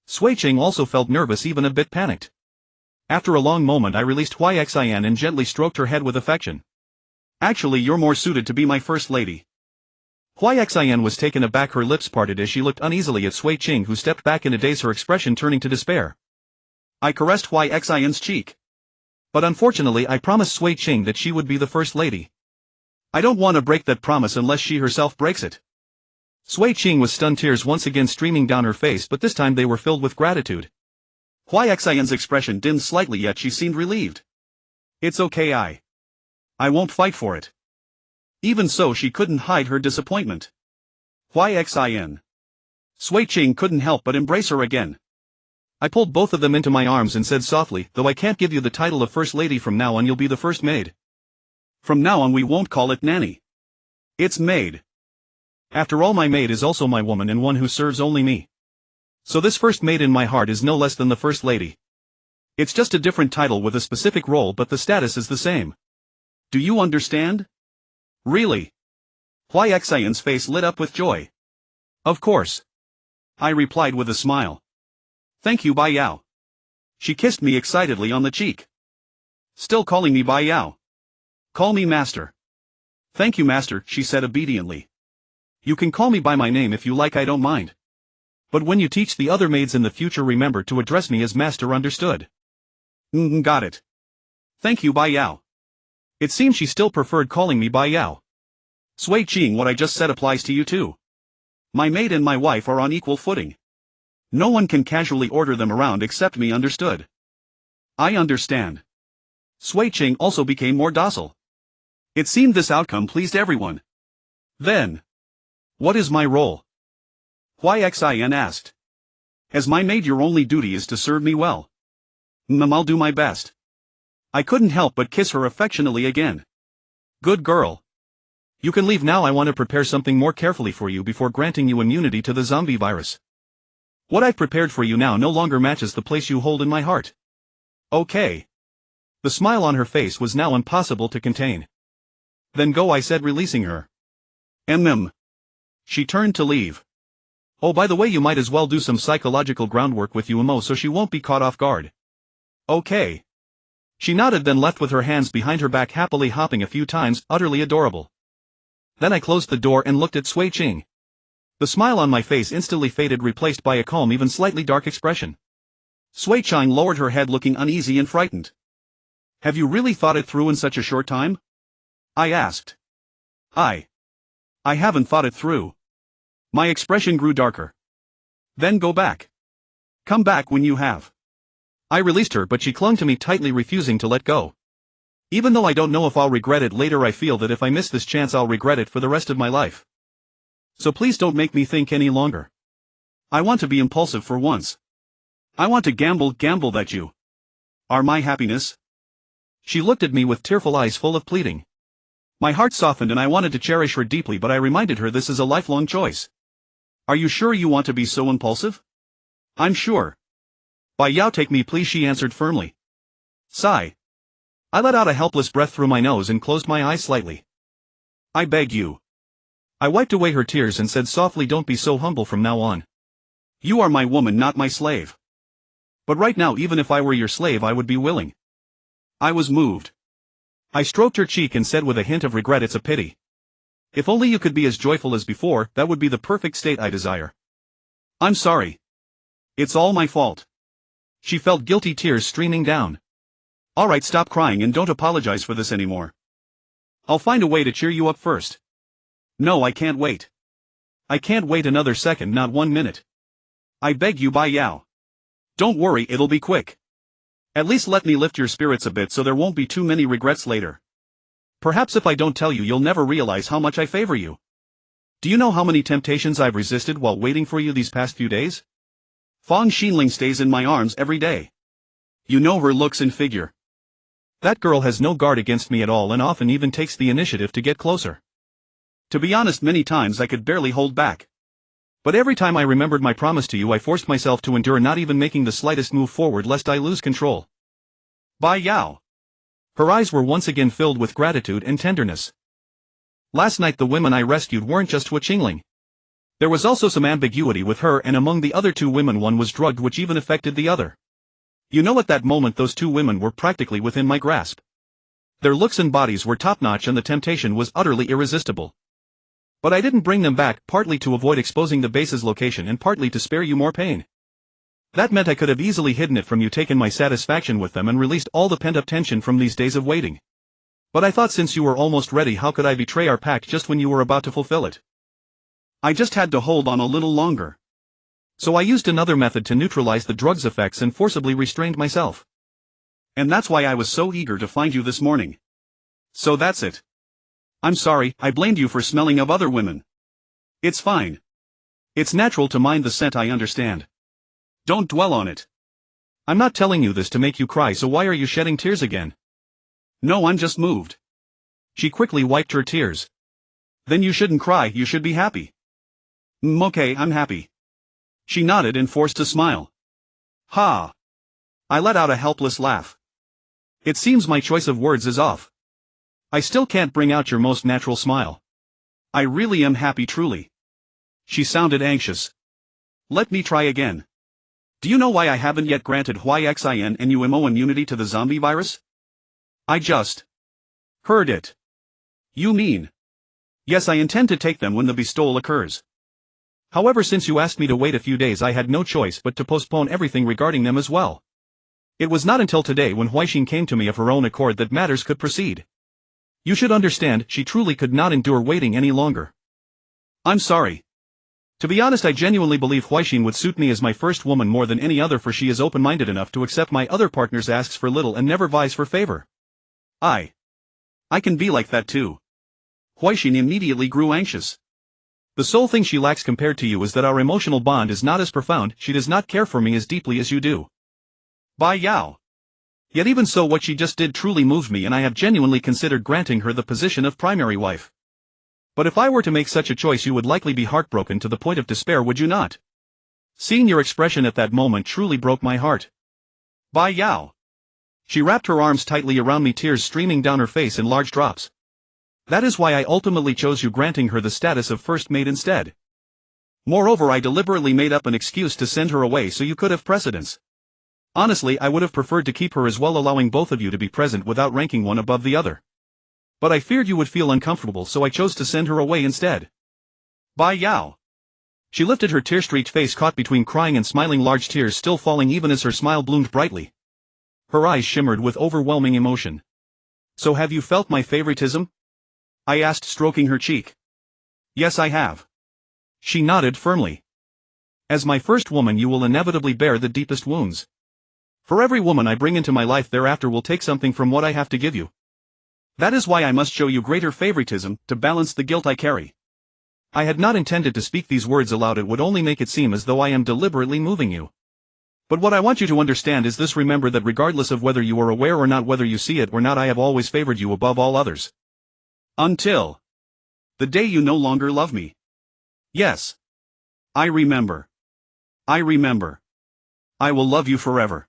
Sui Ching also felt nervous, even a bit panicked. After a long moment I released Hui Xian and gently stroked her head with affection. Actually, you're more suited to be my first lady. Hui Xian was taken aback, her lips parted as she looked uneasily at Sui Ching, who stepped back in a daze, her expression turning to despair. I caressed Hui Xian's cheek. But unfortunately I promised Sui Ching that she would be the first lady. I don't want to break that promise unless she herself breaks it. Sui Ching was stunned, tears once again streaming down her face, but this time they were filled with gratitude. Hui Xian's expression dimmed slightly, yet she seemed relieved. It's okay, I won't fight for it. Even so, she couldn't hide her disappointment. Hui Xian. Sui Ching couldn't help but embrace her again. I pulled both of them into my arms and said softly, though I can't give you the title of First Lady, from now on you'll be the first maid. From now on we won't call it nanny. It's maid. After all, my maid is also my woman and one who serves only me. So this first maid in my heart is no less than the First Lady. It's just a different title with a specific role, but the status is the same. Do you understand? Really? Hui Xian's face lit up with joy. Of course. I replied with a smile. Thank you, Bai Yao. She kissed me excitedly on the cheek. Still calling me Bai Yao? Call me Master. Thank you, Master, she said obediently. You can call me by my name if you like, I don't mind. But when you teach the other maids in the future, remember to address me as Master, understood? Got it. Thank you, Bai Yao. It seems she still preferred calling me Bai Yao. Sui Ching, what I just said applies to you too. My maid and my wife are on equal footing. No one can casually order them around except me, understood? I understand. Sui Ching also became more docile. It seemed this outcome pleased everyone. Then. What is my role? Hui Xian asked. As my maid, your only duty is to serve me well. I'll do my best. I couldn't help but kiss her affectionately again. Good girl. You can leave now. I want to prepare something more carefully for you before granting you immunity to the zombie virus. What I've prepared for you now no longer matches the place you hold in my heart. Okay. The smile on her face was now impossible to contain. Then go, I said, releasing her. She turned to leave. Oh, by the way, you might as well do some psychological groundwork with Umo so she won't be caught off guard. Okay. She nodded, then left with her hands behind her back, happily hopping a few times, utterly adorable. Then I closed the door and looked at Sui Ching. The smile on my face instantly faded, replaced by a calm, even slightly dark expression. Sui Ching lowered her head, looking uneasy and frightened. Have you really thought it through in such a short time? I asked. I haven't thought it through. My expression grew darker. Then go back. Come back when you have. I released her, but she clung to me tightly, refusing to let go. Even though I don't know if I'll regret it later, I feel that if I miss this chance I'll regret it for the rest of my life. So please don't make me think any longer. I want to be impulsive for once. I want to gamble that you are my happiness. She looked at me with tearful eyes full of pleading. My heart softened and I wanted to cherish her deeply, but I reminded her this is a lifelong choice. Are you sure you want to be so impulsive? I'm sure. Bai Yao, take me please, she answered firmly. Sigh. I let out a helpless breath through my nose and closed my eyes slightly. I beg you. I wiped away her tears and said softly, don't be so humble from now on. You are my woman, not my slave. But right now, even if I were your slave, I would be willing. I was moved. I stroked her cheek and said with a hint of regret, it's a pity. If only you could be as joyful as before, that would be the perfect state I desire. I'm sorry. It's all my fault. She felt guilty tears streaming down. Alright, stop crying and don't apologize for this anymore. I'll find a way to cheer you up first. No, I can't wait. I can't wait another second, not 1 minute. I beg you, Bai Yao. Don't worry, it'll be quick. At least let me lift your spirits a bit so there won't be too many regrets later. Perhaps if I don't tell you, you'll never realize how much I favor you. Do you know how many temptations I've resisted while waiting for you these past few days? Fang Xinling stays in my arms every day. You know her looks and figure. That girl has no guard against me at all and often even takes the initiative to get closer. To be honest, many times I could barely hold back. But every time I remembered my promise to you, I forced myself to endure, not even making the slightest move forward lest I lose control. Bai Yao. Her eyes were once again filled with gratitude and tenderness. Last night the women I rescued weren't just Hua Qingling. There was also some ambiguity with her, and among the other 2 women one was drugged, which even affected the other. You know, at that moment those 2 women were practically within my grasp. Their looks and bodies were top-notch and the temptation was utterly irresistible. But I didn't bring them back, partly to avoid exposing the base's location and partly to spare you more pain. That meant I could have easily hidden it from you, taken my satisfaction with them, and released all the pent-up tension from these days of waiting. But I thought since you were almost ready, how could I betray our pact just when you were about to fulfill it? I just had to hold on a little longer. So I used another method to neutralize the drug's effects and forcibly restrained myself. And that's why I was so eager to find you this morning. So that's it. I'm sorry, I blamed you for smelling of other women. It's fine. It's natural to mind the scent, I understand. Don't dwell on it. I'm not telling you this to make you cry, so why are you shedding tears again? No, I'm just moved. She quickly wiped her tears. Then you shouldn't cry, you should be happy. Okay, I'm happy. She nodded and forced a smile. Ha! I let out a helpless laugh. It seems my choice of words is off. I still can't bring out your most natural smile. I really am happy, truly. She sounded anxious. Let me try again. Do you know why I haven't yet granted Huixin and UMO immunity to the zombie virus? I just heard it. You mean? Yes, I intend to take them when the bestowal occurs. However, since you asked me to wait a few days, I had no choice but to postpone everything regarding them as well. It was not until today, when Huixin came to me of her own accord, that matters could proceed. You should understand, she truly could not endure waiting any longer. I'm sorry. To be honest, I genuinely believe Huixin would suit me as my first woman more than any other, for she is open-minded enough to accept my other partner's asks for little and never vies for favor. I can be like that too. Huixin immediately grew anxious. The sole thing she lacks compared to you is that our emotional bond is not as profound. She does not care for me as deeply as you do. Bai Yao. Yet even so, what she just did truly moved me, and I have genuinely considered granting her the position of primary wife. But if I were to make such a choice, you would likely be heartbroken to the point of despair, would you not? Seeing your expression at that moment truly broke my heart. Bai Yao. She wrapped her arms tightly around me, tears streaming down her face in large drops. That is why I ultimately chose you, granting her the status of first mate instead. Moreover, I deliberately made up an excuse to send her away so you could have precedence. Honestly, I would have preferred to keep her as well, allowing both of you to be present without ranking one above the other. But I feared you would feel uncomfortable, so I chose to send her away instead. Bai Yao. She lifted her tear-streaked face, caught between crying and smiling, large tears still falling even as her smile bloomed brightly. Her eyes shimmered with overwhelming emotion. So have you felt my favoritism? I asked, stroking her cheek. Yes, I have. She nodded firmly. As my first woman, you will inevitably bear the deepest wounds. For every woman I bring into my life thereafter will take something from what I have to give you. That is why I must show you greater favoritism, to balance the guilt I carry. I had not intended to speak these words aloud, it would only make it seem as though I am deliberately moving you. But what I want you to understand is this: remember that regardless of whether you are aware or not, whether you see it or not, I have always favored you above all others. Until the day you no longer love me. Yes. I remember. I remember. I will love you forever.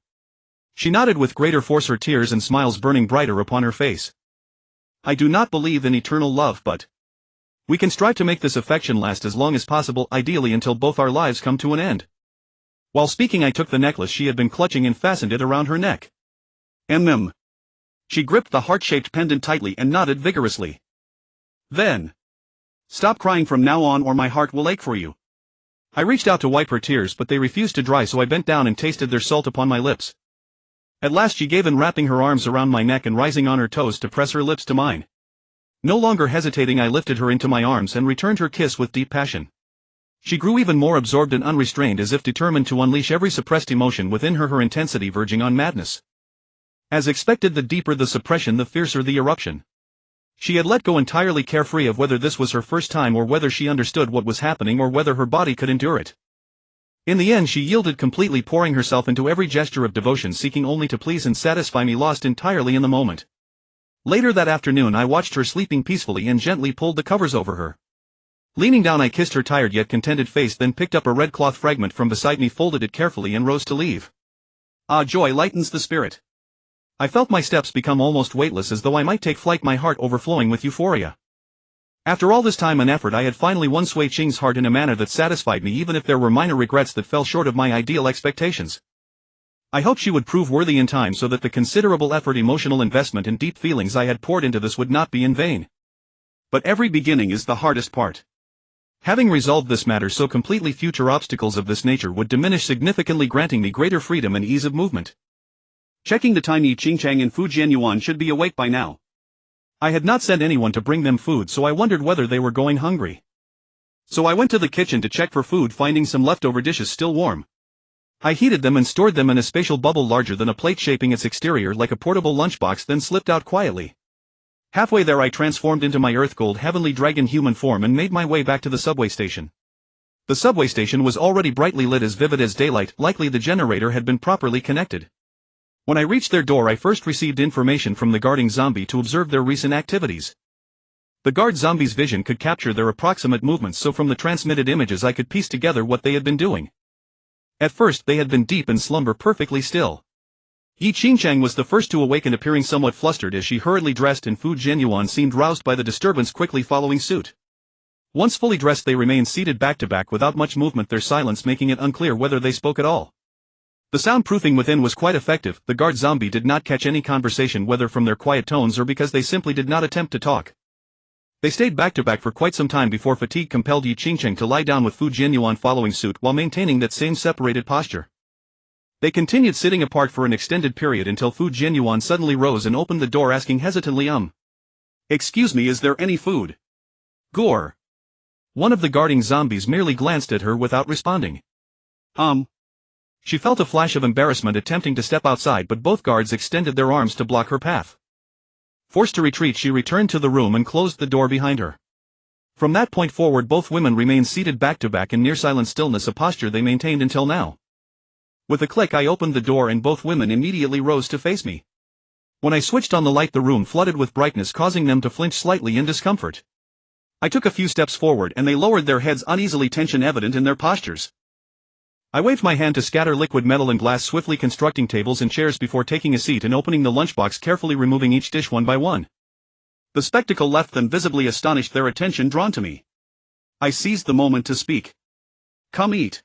She nodded with greater force, her tears and smiles burning brighter upon her face. I do not believe in eternal love, but we can strive to make this affection last as long as possible, ideally until both our lives come to an end. While speaking, I took the necklace she had been clutching and fastened it around her neck. She gripped the heart-shaped pendant tightly and nodded vigorously. Then, stop crying from now on or my heart will ache for you. I reached out to wipe her tears but they refused to dry, so I bent down and tasted their salt upon my lips. At last she gave in, wrapping her arms around my neck and rising on her toes to press her lips to mine. No longer hesitating, I lifted her into my arms and returned her kiss with deep passion. She grew even more absorbed and unrestrained, as if determined to unleash every suppressed emotion within her, her intensity verging on madness. As expected, the deeper the suppression, the fiercer the eruption. She had let go entirely, carefree of whether this was her first time or whether she understood what was happening or whether her body could endure it. In the end she yielded completely, pouring herself into every gesture of devotion, seeking only to please and satisfy me, lost entirely in the moment. Later that afternoon I watched her sleeping peacefully and gently pulled the covers over her. Leaning down I kissed her tired yet contented face, then picked up a red cloth fragment from beside me, folded it carefully and rose to leave. Ah, joy lightens the spirit. I felt my steps become almost weightless, as though I might take flight, my heart overflowing with euphoria. After all this time and effort I had finally won Sui Qing's heart in a manner that satisfied me, even if there were minor regrets that fell short of my ideal expectations. I hoped she would prove worthy in time, so that the considerable effort, emotional investment and deep feelings I had poured into this would not be in vain. But every beginning is the hardest part. Having resolved this matter so completely, future obstacles of this nature would diminish significantly, granting me greater freedom and ease of movement. Checking the time, Yi Qingchang and Fu Jianyuan should be awake by now. I had not sent anyone to bring them food, so I wondered whether they were going hungry. So I went to the kitchen to check for food, finding some leftover dishes still warm. I heated them and stored them in a spatial bubble larger than a plate, shaping its exterior like a portable lunchbox, then slipped out quietly. Halfway there I transformed into my earth-gold heavenly dragon human form and made my way back to the subway station. The subway station was already brightly lit, as vivid as daylight, likely the generator had been properly connected. When I reached their door I first received information from the guarding zombie to observe their recent activities. The guard zombie's vision could capture their approximate movements, so from the transmitted images I could piece together what they had been doing. At first they had been deep in slumber, perfectly still. Yi Qingchang was the first to awaken, appearing somewhat flustered as she hurriedly dressed, and Fu Jianyuan seemed roused by the disturbance, quickly following suit. Once fully dressed they remained seated back to back without much movement, their silence making it unclear whether they spoke at all. The soundproofing within was quite effective. The guard zombie did not catch any conversation, whether from their quiet tones or because they simply did not attempt to talk. They stayed back to back for quite some time before fatigue compelled Yi Qingchang to lie down, with Fu Jianyuan following suit while maintaining that same separated posture. They continued sitting apart for an extended period until Fu Jianyuan suddenly rose and opened the door, asking hesitantly, "Excuse me, is there any food?" Gore. One of the guarding zombies merely glanced at her without responding. She felt a flash of embarrassment, attempting to step outside, but both guards extended their arms to block her path. Forced to retreat, she returned to the room and closed the door behind her. From that point forward both women remained seated back to back in near silent stillness, a posture they maintained until now. With a click I opened the door and both women immediately rose to face me. When I switched on the light the room flooded with brightness, causing them to flinch slightly in discomfort. I took a few steps forward and they lowered their heads uneasily, tension evident in their postures. I waved my hand to scatter liquid metal and glass, swiftly constructing tables and chairs before taking a seat and opening the lunchbox, carefully removing each dish one by one. The spectacle left them visibly astonished, their attention drawn to me. I seized the moment to speak. "Come eat."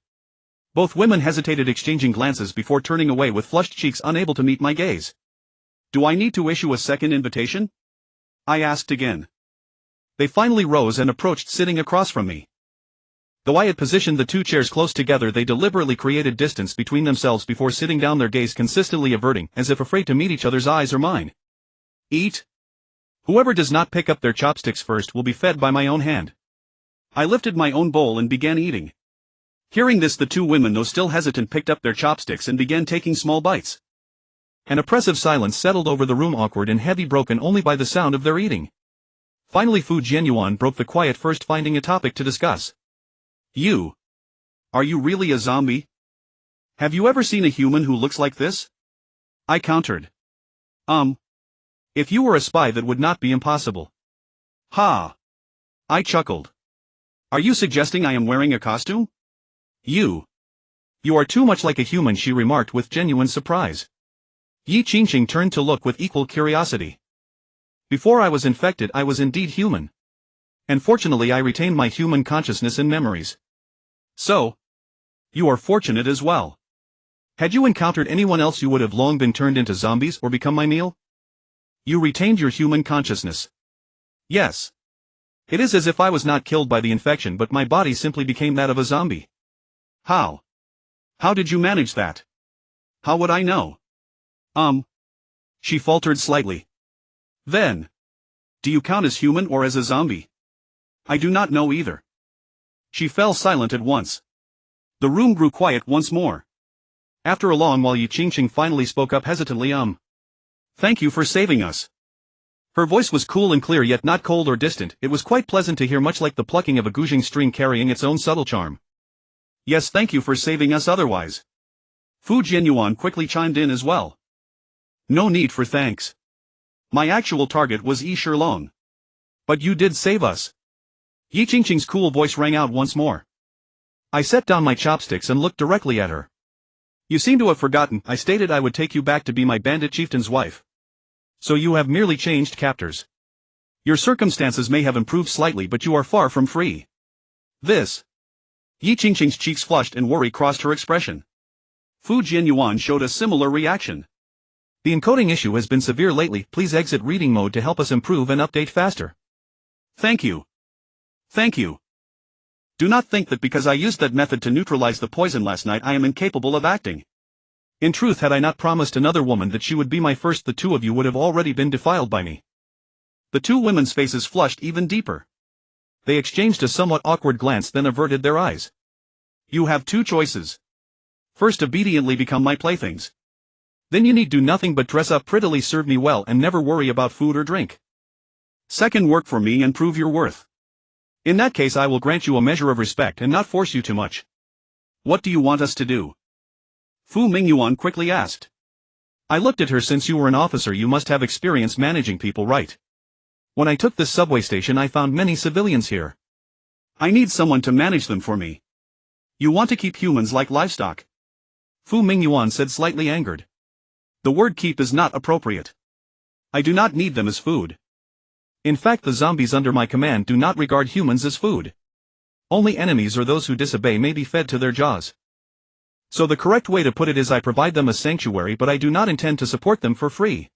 Both women hesitated, exchanging glances before turning away with flushed cheeks, unable to meet my gaze. "Do I need to issue a second invitation?" I asked again. They finally rose and approached, sitting across from me. Though I had positioned the two chairs close together, they deliberately created distance between themselves before sitting down, their gaze consistently averting, as if afraid to meet each other's eyes or mine. "Eat. Whoever does not pick up their chopsticks first will be fed by my own hand." I lifted my own bowl and began eating. Hearing this, the two women, though still hesitant, picked up their chopsticks and began taking small bites. An oppressive silence settled over the room, awkward and heavy, broken only by the sound of their eating. Finally Fu Jianyuan broke the quiet, first finding a topic to discuss. Are you really a zombie? Have you ever seen a human who looks like this?" I countered. If you were a spy that would not be impossible." "Ha!" I chuckled. "Are you suggesting I am wearing a costume?" You are too much like a human," she remarked with genuine surprise. Yi Qingchang turned to look with equal curiosity. Before I was infected I was indeed human. And fortunately I retained my human consciousness and memories. "So? You are fortunate as well. Had you encountered anyone else you would have long been turned into zombies or become my meal?" "You retained your human consciousness." "Yes. It is as if I was not killed by the infection, but my body simply became that of a zombie." How? How did you manage that? How would I know? She faltered slightly. Then. Do you count as human or as a zombie? I do not know either. She fell silent at once. The room grew quiet once more. After a long while Yi Qingqing finally spoke up hesitantly. Thank you for saving us. Her voice was cool and clear yet not cold or distant. It was quite pleasant to hear, much like the plucking of a guzheng string carrying its own subtle charm. Yes, thank you for saving us otherwise. Fu Jianyuan quickly chimed in as well. No need for thanks. My actual target was Yi Shilong. But you did save us. Yi Qingqing's cool voice rang out once more. I set down my chopsticks and looked directly at her. You seem to have forgotten, I stated I would take you back to be my bandit chieftain's wife. So you have merely changed captors. Your circumstances may have improved slightly, but you are far from free. This. Yi Qingqing's cheeks flushed and worry crossed her expression. Fu Jianyuan showed a similar reaction. The encoding issue has been severe lately. Please exit reading mode to help us improve and update faster. Thank you. Thank you. Do not think that because I used that method to neutralize the poison last night I am incapable of acting. In truth, had I not promised another woman that she would be my first, the two of you would have already been defiled by me. The two women's faces flushed even deeper. They exchanged a somewhat awkward glance, then averted their eyes. You have two choices. First, obediently become my playthings. Then you need do nothing but dress up prettily, serve me well, and never worry about food or drink. Second, work for me and prove your worth. In that case I will grant you a measure of respect and not force you too much. What do you want us to do? Fu Mingyuan quickly asked. I looked at her. Since you were an officer you must have experience managing people, right? When I took this subway station I found many civilians here. I need someone to manage them for me. You want to keep humans like livestock? Fu Mingyuan said, slightly angered. The word keep is not appropriate. I do not need them as food. In fact, the zombies under my command do not regard humans as food. Only enemies or those who disobey may be fed to their jaws. So the correct way to put it is I provide them a sanctuary, but I do not intend to support them for free.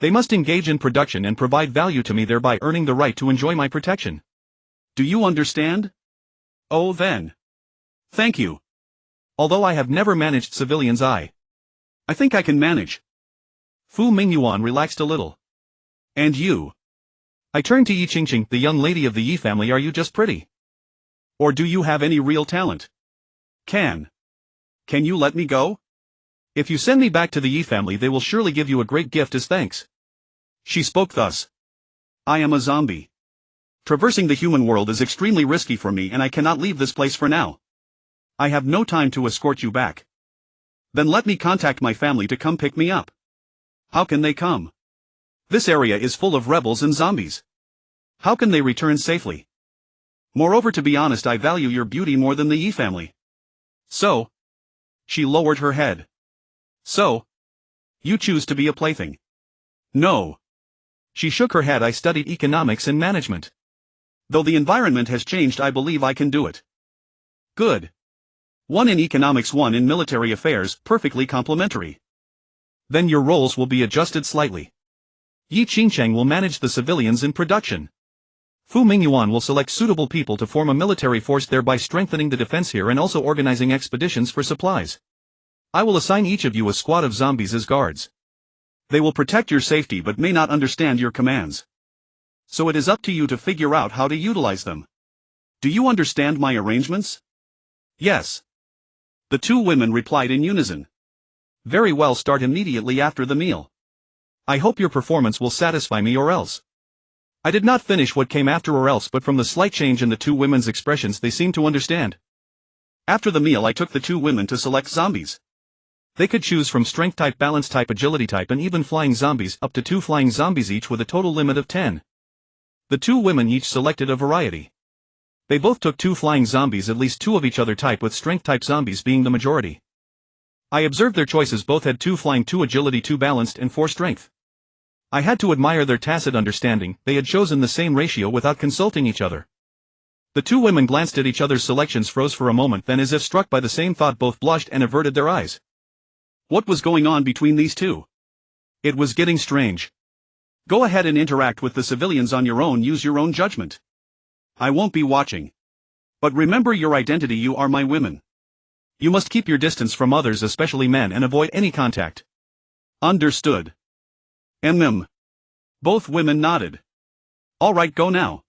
They must engage in production and provide value to me, thereby earning the right to enjoy my protection. Do you understand? Oh then. Thank you. Although I have never managed civilians I think I can manage. Fu Mingyuan relaxed a little. And you? I turned to Yi Qingqing, the young lady of the Yi family. Are you just pretty? Or do you have any real talent? Can you let me go? If you send me back to the Yi family they will surely give you a great gift as thanks. She spoke thus. I am a zombie. Traversing the human world is extremely risky for me and I cannot leave this place for now. I have no time to escort you back. Then let me contact my family to come pick me up. How can they come? This area is full of rebels and zombies. How can they return safely? Moreover, to be honest, I value your beauty more than the Yi family. So? She lowered her head. So? You choose to be a plaything? No. She shook her head. I studied economics and management. Though the environment has changed, I believe I can do it. Good. One in economics, one in military affairs, perfectly complementary. Then your roles will be adjusted slightly. Yi Qingqing will manage the civilians in production. Fu Mingyuan will select suitable people to form a military force, thereby strengthening the defense here and also organizing expeditions for supplies. I will assign each of you a squad of zombies as guards. They will protect your safety but may not understand your commands. So it is up to you to figure out how to utilize them. Do you understand my arrangements? Yes. The two women replied in unison. Very well, start immediately after the meal. I hope your performance will satisfy me, or else. I did not finish what came after or else, but from the slight change in the two women's expressions they seemed to understand. After the meal I took the two women to select zombies. They could choose from strength type, balance type, agility type and even flying zombies, up to 2 flying zombies each with a total limit of 10. The two women each selected a variety. They both took 2 flying zombies, at least 2 of each other type, with strength type zombies being the majority. I observed their choices. Both had 2 flying, 2 agility, 2 balanced and 4 strength. I had to admire their tacit understanding. They had chosen the same ratio without consulting each other. The two women glanced at each other's selections, froze for a moment, then as if struck by the same thought both blushed and averted their eyes. What was going on between these two? It was getting strange. Go ahead and interact with the civilians on your own, use your own judgment. I won't be watching. But remember your identity, you are my women. You must keep your distance from others, especially men, and avoid any contact. Understood. Both women nodded. All right, go now.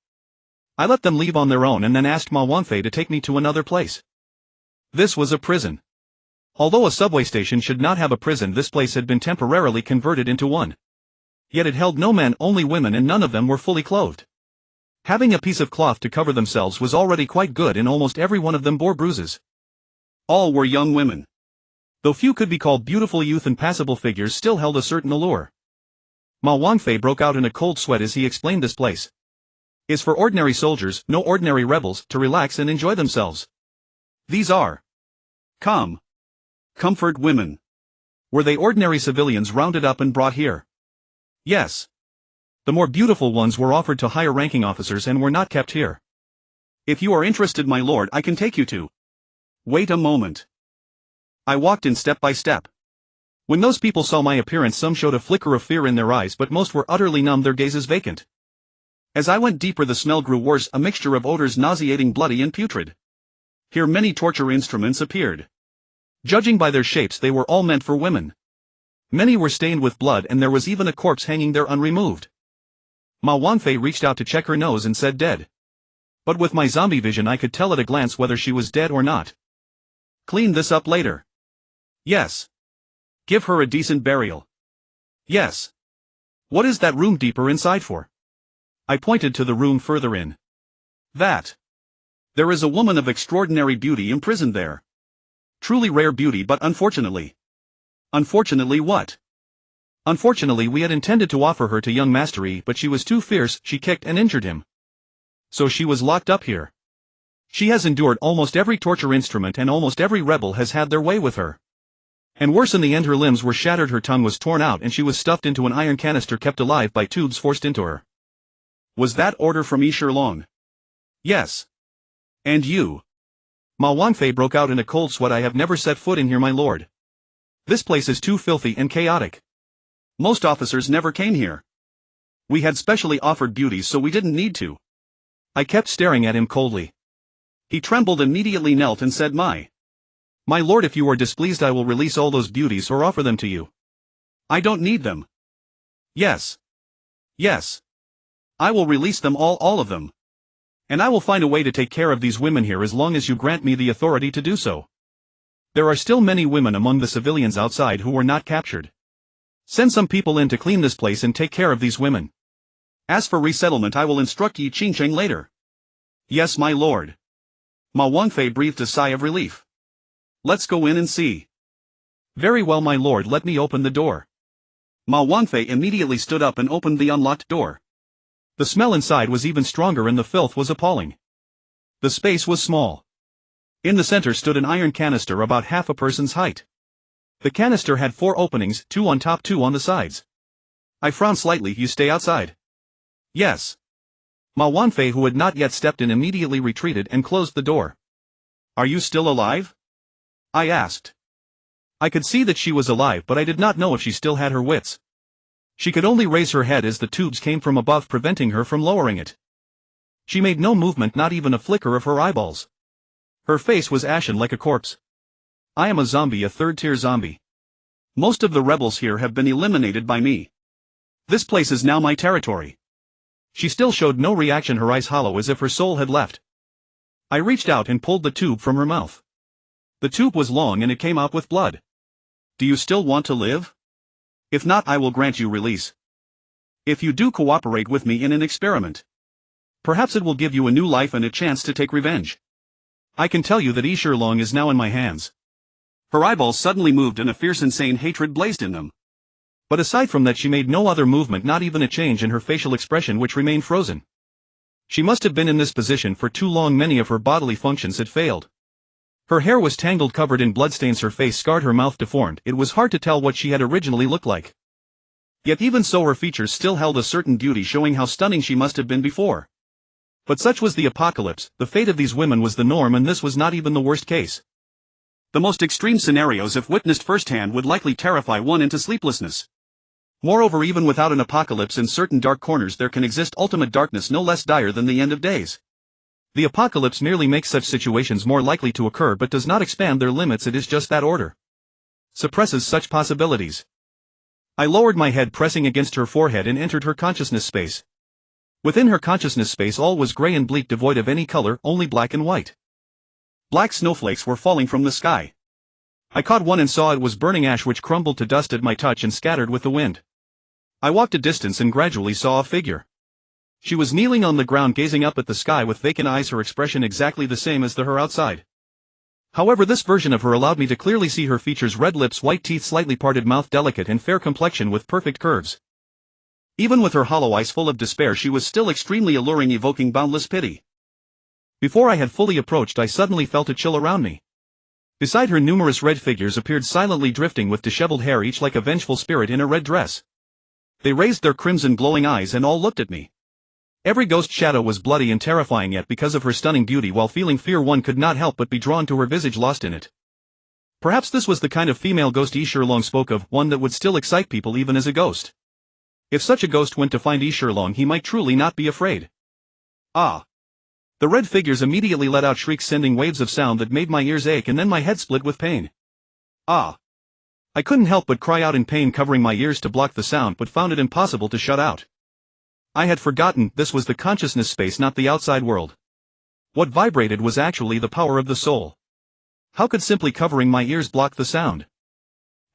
I let them leave on their own and then asked Ma Wanfei to take me to another place. This was a prison. Although a subway station should not have a prison, this place had been temporarily converted into one. Yet it held no men, only women, and none of them were fully clothed. Having a piece of cloth to cover themselves was already quite good, and almost every one of them bore bruises. All were young women. Though few could be called beautiful youth, and passable figures still held a certain allure. Ma Wanfei broke out in a cold sweat as he explained this place is for ordinary soldiers, no ordinary rebels, to relax and enjoy themselves. These are comfort women. Were they ordinary civilians rounded up and brought here? Yes. The more beautiful ones were offered to higher ranking officers and were not kept here. If you are interested, my lord, I can take you to. Wait a moment. I walked in step by step. When those people saw my appearance, some showed a flicker of fear in their eyes, but most were utterly numb, their gazes vacant. As I went deeper, the smell grew worse, a mixture of odors nauseating, bloody and putrid. Here many torture instruments appeared. Judging by their shapes, they were all meant for women. Many were stained with blood, and there was even a corpse hanging there unremoved. Ma Wanfei reached out to check her nose and said dead. But with my zombie vision I could tell at a glance whether she was dead or not. Clean this up later. Yes. Give her a decent burial. Yes. What is that room deeper inside for? I pointed to the room further in. That. There is a woman of extraordinary beauty imprisoned there. Truly rare beauty, but unfortunately. Unfortunately what? Unfortunately, we had intended to offer her to young Master Yi, but she was too fierce, she kicked and injured him. So she was locked up here. She has endured almost every torture instrument, and almost every rebel has had their way with her. And worse, in the end her limbs were shattered, her tongue was torn out, and she was stuffed into an iron canister, kept alive by tubes forced into her. Was that order from Yi Shilong? Yes. And you? Ma Wanfei broke out in a cold sweat. I have never set foot in here, my lord. This place is too filthy and chaotic. Most officers never came here. We had specially offered beauties, so we didn't need to. I kept staring at him coldly. He trembled, immediately knelt and said, My lord, if you are displeased, I will release all those beauties or offer them to you. I don't need them. Yes. Yes. I will release them all of them. And I will find a way to take care of these women here as long as you grant me the authority to do so. There are still many women among the civilians outside who were not captured. Send some people in to clean this place and take care of these women. As for resettlement, I will instruct Yi Qingcheng later. Yes, my lord. Ma Wanfei breathed a sigh of relief. Let's go in and see. Very well, my lord, let me open the door. Ma Wanfei immediately stood up and opened the unlocked door. The smell inside was even stronger and the filth was appalling. The space was small. In the center stood an iron canister about half a person's height. The canister had 4 openings, 2 on top, 2 on the sides. I frowned slightly. You stay outside? Yes. Ma Wanfei, who had not yet stepped in, immediately retreated and closed the door. Are you still alive? I asked. I could see that she was alive, but I did not know if she still had her wits. She could only raise her head as the tubes came from above, preventing her from lowering it. She made no movement, not even a flicker of her eyeballs. Her face was ashen like a corpse. I am a zombie, a third-tier zombie. Most of the rebels here have been eliminated by me. This place is now my territory. She still showed no reaction, her eyes hollow as if her soul had left. I reached out and pulled the tube from her mouth. The tube was long and it came out with blood. Do you still want to live? If not, I will grant you release. If you do cooperate with me in an experiment, perhaps it will give you a new life and a chance to take revenge. I can tell you that Yi Shilong is now in my hands. Her eyeballs suddenly moved and a fierce, insane hatred blazed in them. But aside from that, she made no other movement, not even a change in her facial expression, which remained frozen. She must have been in this position for too long. Many of her bodily functions had failed. Her hair was tangled, covered in bloodstains, her face scarred, her mouth deformed. It was hard to tell what she had originally looked like. Yet even so, her features still held a certain beauty, showing how stunning she must have been before. But such was the apocalypse, the fate of these women was the norm, and this was not even the worst case. The most extreme scenarios, if witnessed firsthand, would likely terrify one into sleeplessness. Moreover, even without an apocalypse, in certain dark corners there can exist ultimate darkness no less dire than the end of days. The apocalypse merely makes such situations more likely to occur but does not expand their limits. It is just that order suppresses such possibilities. I lowered my head, pressing against her forehead, and entered her consciousness space. Within her consciousness space all was gray and bleak, devoid of any color, only black and white. Black snowflakes were falling from the sky. I caught one and saw it was burning ash which crumbled to dust at my touch and scattered with the wind. I walked a distance and gradually saw a figure. She was kneeling on the ground, gazing up at the sky with vacant eyes, her expression exactly the same as her outside. However, this version of her allowed me to clearly see her features: red lips, white teeth, slightly parted mouth, delicate and fair complexion with perfect curves. Even with her hollow eyes full of despair, she was still extremely alluring, evoking boundless pity. Before I had fully approached, I suddenly felt a chill around me. Beside her, numerous red figures appeared, silently drifting with disheveled hair, each like a vengeful spirit in a red dress. They raised their crimson glowing eyes and all looked at me. Every ghost shadow was bloody and terrifying, yet because of her stunning beauty, while feeling fear, one could not help but be drawn to her visage, lost in it. Perhaps this was the kind of female ghost Long spoke of, one that would still excite people even as a ghost. If such a ghost went to find Long, he might truly not be afraid. Ah! The red figures immediately let out shrieks, sending waves of sound that made my ears ache, and then my head split with pain. Ah! I couldn't help but cry out in pain, covering my ears to block the sound, but found it impossible to shut out. I had forgotten, this was the consciousness space, not the outside world. What vibrated was actually the power of the soul. How could simply covering my ears block the sound?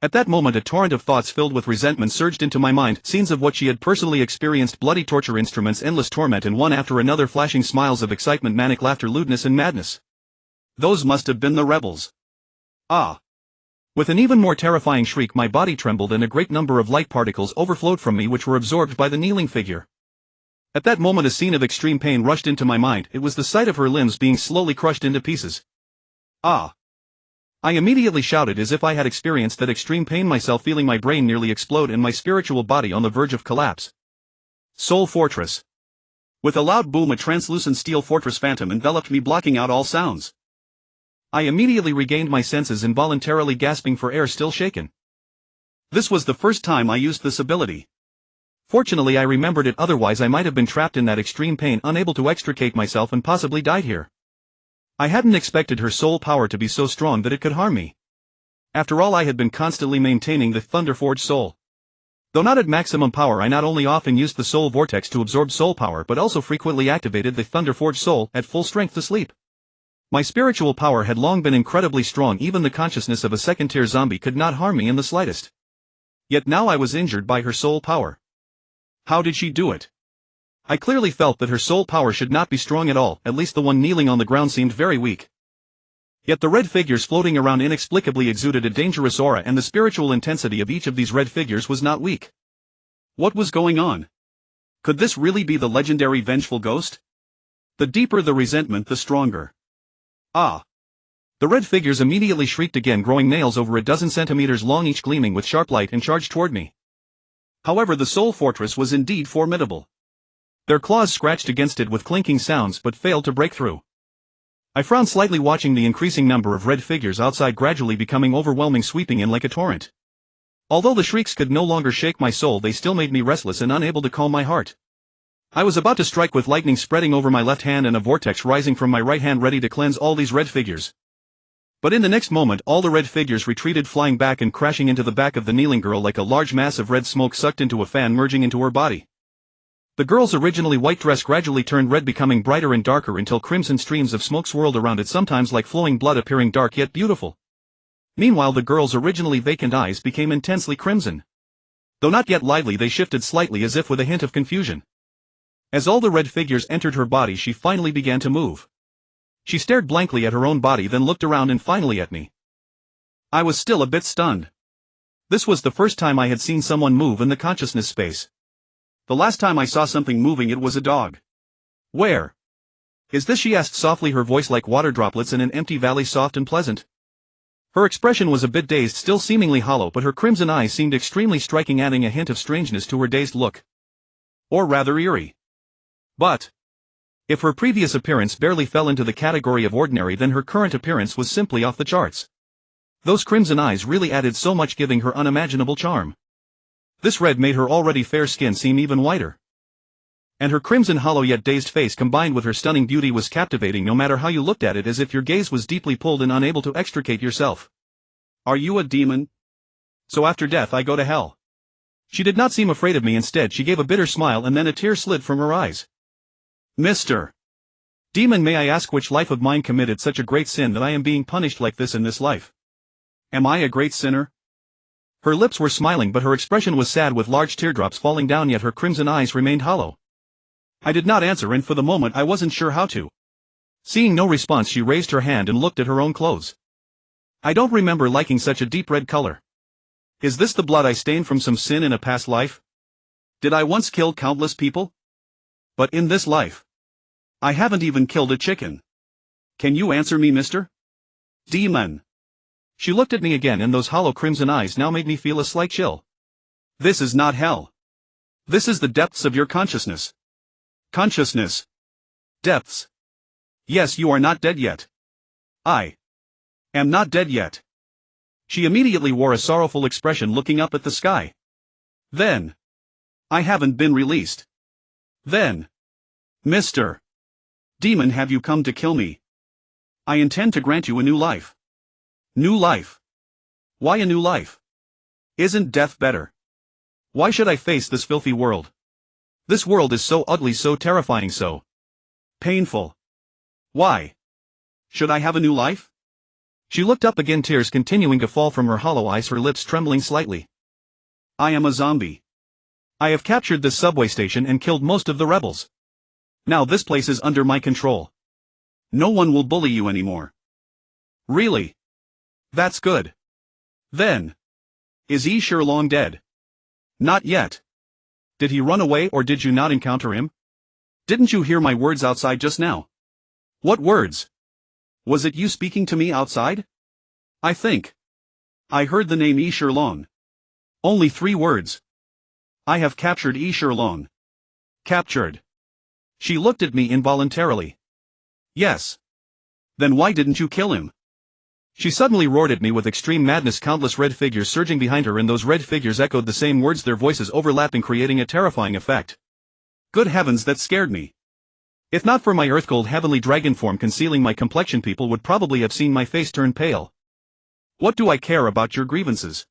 At that moment a torrent of thoughts filled with resentment surged into my mind, scenes of what she had personally experienced: bloody torture instruments, endless torment, and one after another flashing smiles of excitement, manic laughter, lewdness and madness. Those must have been the rebels. Ah! With an even more terrifying shriek, my body trembled and a great number of light particles overflowed from me, which were absorbed by the kneeling figure. At that moment a scene of extreme pain rushed into my mind. It was the sight of her limbs being slowly crushed into pieces. Ah! I immediately shouted, as if I had experienced that extreme pain myself, feeling my brain nearly explode and my spiritual body on the verge of collapse. Soul Fortress. With a loud boom, a translucent steel fortress phantom enveloped me, blocking out all sounds. I immediately regained my senses, involuntarily gasping for air, still shaken. This was the first time I used this ability. Fortunately I remembered it, otherwise I might have been trapped in that extreme pain, unable to extricate myself, and possibly died here. I hadn't expected her soul power to be so strong that it could harm me. After all, I had been constantly maintaining the Thunderforged soul. Though not at maximum power, I not only often used the soul vortex to absorb soul power, but also frequently activated the Thunderforged soul at full strength to sleep. My spiritual power had long been incredibly strong. Even the consciousness of a second-tier zombie could not harm me in the slightest. Yet now I was injured by her soul power. How did she do it? I clearly felt that her soul power should not be strong at all. At least the one kneeling on the ground seemed very weak. Yet the red figures floating around inexplicably exuded a dangerous aura, and the spiritual intensity of each of these red figures was not weak. What was going on? Could this really be the legendary vengeful ghost? The deeper the resentment, the stronger. Ah! The red figures immediately shrieked again, growing nails over a dozen centimeters long, each gleaming with sharp light, and charged toward me. However, the soul fortress was indeed formidable. Their claws scratched against it with clinking sounds, but failed to break through. I frowned slightly, watching the increasing number of red figures outside gradually becoming overwhelming, sweeping in like a torrent. Although the shrieks could no longer shake my soul, they still made me restless and unable to calm my heart. I was about to strike, with lightning spreading over my left hand and a vortex rising from my right hand, ready to cleanse all these red figures. But in the next moment all the red figures retreated, flying back and crashing into the back of the kneeling girl like a large mass of red smoke sucked into a fan, merging into her body. The girl's originally white dress gradually turned red, becoming brighter and darker until crimson streams of smoke swirled around it, sometimes like flowing blood, appearing dark yet beautiful. Meanwhile the girl's originally vacant eyes became intensely crimson. Though not yet lively, they shifted slightly, as if with a hint of confusion. As all the red figures entered her body, she finally began to move. She stared blankly at her own body, then looked around and finally at me. I was still a bit stunned. This was the first time I had seen someone move in the consciousness space. The last time I saw something moving, it was a dog. Where is this? She asked softly, her voice like water droplets in an empty valley, soft and pleasant. Her expression was a bit dazed, still seemingly hollow, but her crimson eyes seemed extremely striking, adding a hint of strangeness to her dazed look. Or rather eerie. But if her previous appearance barely fell into the category of ordinary, then her current appearance was simply off the charts. Those crimson eyes really added so much, giving her unimaginable charm. This red made her already fair skin seem even whiter. And her crimson hollow yet dazed face combined with her stunning beauty was captivating no matter how you looked at it, as if your gaze was deeply pulled and unable to extricate yourself. Are you a demon? So after death I go to hell. She did not seem afraid of me. Instead she gave a bitter smile and then a tear slid from her eyes. Mr. Demon, may I ask which life of mine committed such a great sin that I am being punished like this in this life? Am I a great sinner? Her lips were smiling but her expression was sad with large teardrops falling down, yet her crimson eyes remained hollow. I did not answer, and for the moment I wasn't sure how to. Seeing no response, she raised her hand and looked at her own clothes. I don't remember liking such a deep red color. Is this the blood I stained from some sin in a past life? Did I once kill countless people? But in this life, I haven't even killed a chicken. Can you answer me, Mr. Demon? She looked at me again, and those hollow crimson eyes now made me feel a slight chill. This is not hell. This is the depths of your consciousness. Consciousness. Depths. Yes, you are not dead yet. I am not dead yet. She immediately wore a sorrowful expression, looking up at the sky. Then, I haven't been released. Then, Mr. Demon, have you come to kill me? I intend to grant you a new life. New life? Why a new life? Isn't death better? Why should I face this filthy world? This world is so ugly, so terrifying, so painful. Why should I have a new life? She looked up again, tears continuing to fall from her hollow eyes, her lips trembling slightly. I am a zombie. I have captured this subway station and killed most of the rebels. Now this place is under my control. No one will bully you anymore. Really? That's good. Then, is Yi Long dead? Not yet. Did he run away, or did you not encounter him? Didn't you hear my words outside just now? What words? Was it you speaking to me outside? I think I heard the name Yi Long. Only 3 words. I have captured Yi Long. Captured. She looked at me involuntarily. Yes. Then why didn't you kill him? She suddenly roared at me with extreme madness, countless red figures surging behind her, and those red figures echoed the same words, their voices overlapping, creating a terrifying effect. Good heavens, that scared me. If not for my earth-gold heavenly dragon form concealing my complexion, people would probably have seen my face turn pale. What do I care about your grievances?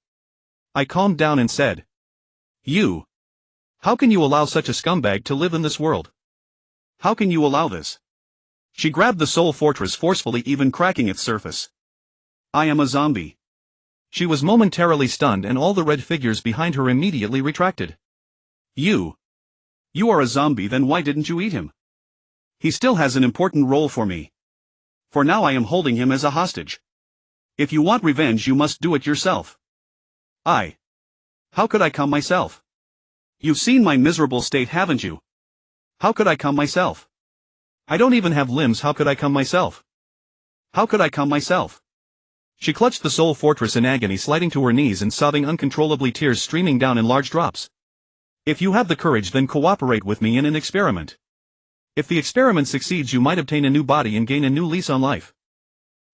I calmed down and said. You. How can you allow such a scumbag to live in this world? How can you allow this? She grabbed the soul fortress forcefully, even cracking its surface. I am a zombie. She was momentarily stunned, and all the red figures behind her immediately retracted. You are a zombie, then why didn't you eat him? He still has an important role for me. For now I am holding him as a hostage. If you want revenge, you must do it yourself. How could I come myself? You've seen my miserable state, haven't you? How could I come myself? I don't even have limbs, how could I come myself? How could I come myself? She clutched the soul fortress in agony, sliding to her knees and sobbing uncontrollably, tears streaming down in large drops. If you have the courage, then cooperate with me in an experiment. If the experiment succeeds, you might obtain a new body and gain a new lease on life.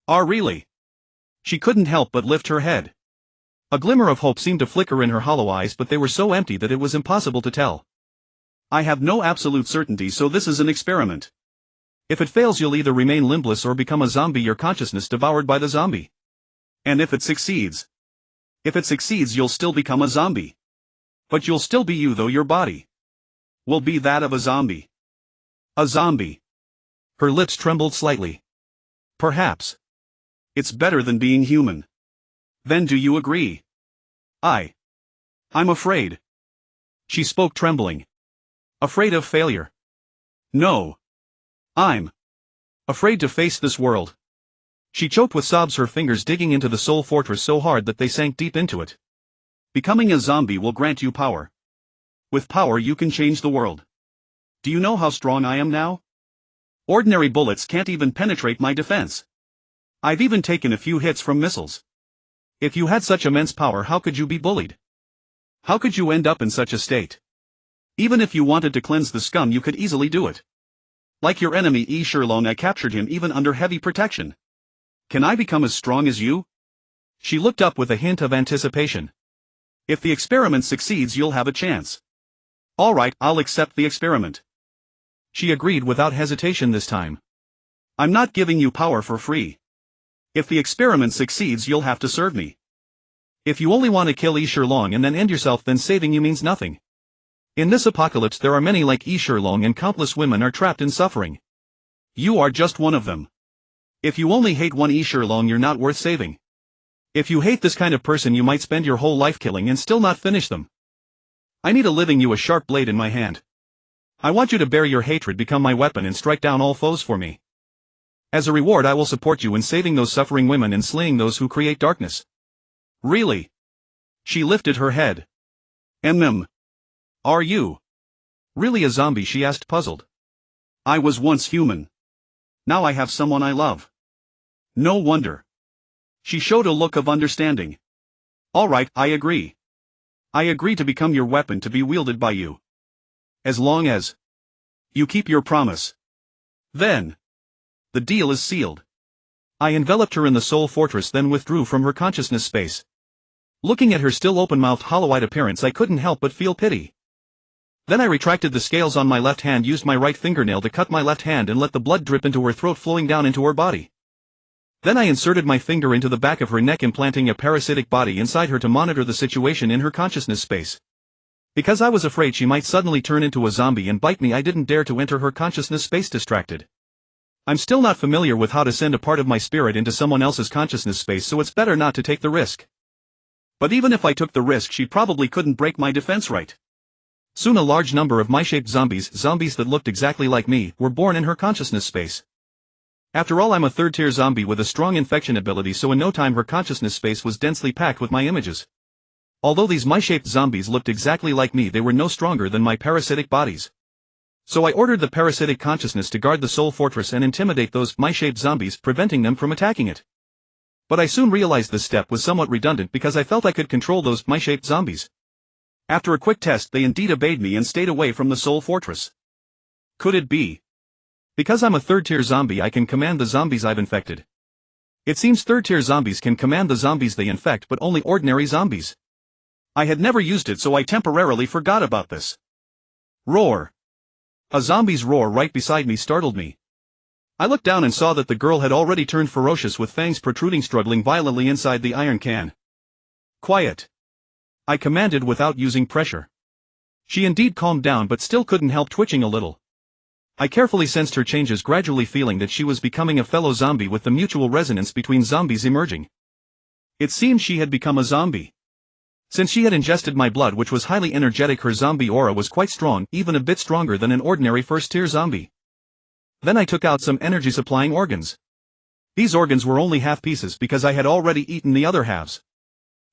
Really? She couldn't help but lift her head. A glimmer of hope seemed to flicker in her hollow eyes, but they were so empty that it was impossible to tell. I have no absolute certainty, so this is an experiment. If it fails, you'll either remain limbless or become a zombie, your consciousness devoured by the zombie. And if it succeeds, you'll still become a zombie. But you'll still be you, though your body will be that of a zombie. A zombie. Her lips trembled slightly. Perhaps it's better than being human. Then do you agree? I'm afraid. She spoke trembling. Afraid of failure. No. I'm afraid to face this world. She choked with sobs, her fingers digging into the soul fortress so hard that they sank deep into it. Becoming a zombie will grant you power. With power you can change the world. Do you know how strong I am now? Ordinary bullets can't even penetrate my defense. I've even taken a few hits from missiles. If you had such immense power, how could you be bullied? How could you end up in such a state? Even if you wanted to cleanse the scum, you could easily do it. Like your enemy Yi Long, I captured him even under heavy protection. Can I become as strong as you? She looked up with a hint of anticipation. If the experiment succeeds, you'll have a chance. All right, I'll accept the experiment. She agreed without hesitation this time. I'm not giving you power for free. If the experiment succeeds, you'll have to serve me. If you only want to kill Yi Long and then end yourself, then saving you means nothing. In this apocalypse there are many like Yi Long and countless women are trapped in suffering. You are just one of them. If you only hate one Yi Long, you're not worth saving. If you hate this kind of person, you might spend your whole life killing and still not finish them. I need a sharp blade in my hand. I want you to bury your hatred, become my weapon, and strike down all foes for me. As a reward, I will support you in saving those suffering women and slaying those who create darkness. Really? She lifted her head. Are you really a zombie? She asked, puzzled. I was once human. Now I have someone I love. No wonder. She showed a look of understanding. All right, I agree. I agree to become your weapon, to be wielded by you. As long as you keep your promise. Then the deal is sealed. I enveloped her in the soul fortress, then withdrew from her consciousness space. Looking at her still open-mouthed, hollow-eyed appearance, I couldn't help but feel pity. Then I retracted the scales on my left hand, used my right fingernail to cut my left hand and let the blood drip into her throat, flowing down into her body. Then I inserted my finger into the back of her neck, implanting a parasitic body inside her to monitor the situation in her consciousness space. Because I was afraid she might suddenly turn into a zombie and bite me, I didn't dare to enter her consciousness space distracted. I'm still not familiar with how to send a part of my spirit into someone else's consciousness space, so it's better not to take the risk. But even if I took the risk, she probably couldn't break my defense right. Soon a large number of my-shaped zombies that looked exactly like me, were born in her consciousness space. After all, I'm a third-tier zombie with a strong infection ability, so in no time her consciousness space was densely packed with my images. Although these my-shaped zombies looked exactly like me, they were no stronger than my parasitic bodies. So I ordered the parasitic consciousness to guard the soul fortress and intimidate those my-shaped zombies, preventing them from attacking it. But I soon realized this step was somewhat redundant because I felt I could control those my-shaped zombies. After a quick test, they indeed obeyed me and stayed away from the soul fortress. Could it be? Because I'm a third-tier zombie, I can command the zombies I've infected. It seems third-tier zombies can command the zombies they infect, but only ordinary zombies. I had never used it, so I temporarily forgot about this. Roar. A zombie's roar right beside me startled me. I looked down and saw that the girl had already turned ferocious, with fangs protruding, struggling violently inside the iron can. Quiet. I commanded without using pressure. She indeed calmed down, but still couldn't help twitching a little. I carefully sensed her changes, gradually feeling that she was becoming a fellow zombie, with the mutual resonance between zombies emerging. It seemed she had become a zombie. Since she had ingested my blood, which was highly energetic, her zombie aura was quite strong, even a bit stronger than an ordinary first-tier zombie. Then I took out some energy-supplying organs. These organs were only half pieces because I had already eaten the other halves.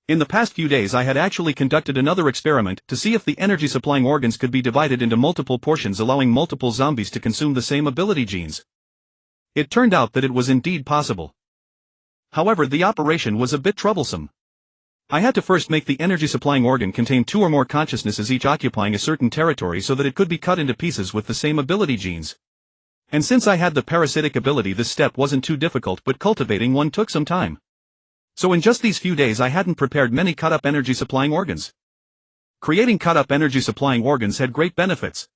In the past few days I had actually conducted another experiment to see if the energy-supplying organs could be divided into multiple portions, allowing multiple zombies to consume the same ability genes. It turned out that it was indeed possible. However, the operation was a bit troublesome. I had to first make the energy-supplying organ contain 2 or more consciousnesses, each occupying a certain territory, so that it could be cut into pieces with the same ability genes. And since I had the parasitic ability, this step wasn't too difficult, but cultivating one took some time. So in just these few days I hadn't prepared many cut-up energy-supplying organs. Creating cut-up energy-supplying organs had great benefits.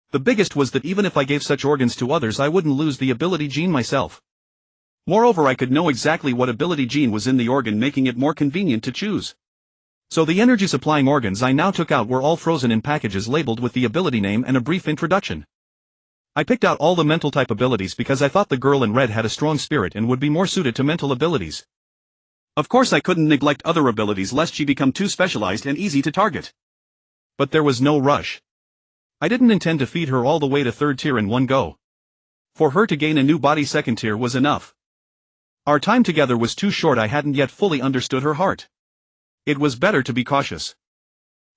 The biggest was that even if I gave such organs to others, I wouldn't lose the ability gene myself. Moreover, I could know exactly what ability gene was in the organ, making it more convenient to choose. So the energy-supplying organs I now took out were all frozen in packages labeled with the ability name and a brief introduction. I picked out all the mental type abilities because I thought the girl in red had a strong spirit and would be more suited to mental abilities. Of course, I couldn't neglect other abilities lest she become too specialized and easy to target. But there was no rush. I didn't intend to feed her all the way to 3rd tier in one go. For her to gain a new body, 2nd tier was enough. Our time together was too short. I hadn't yet fully understood her heart. It was better to be cautious.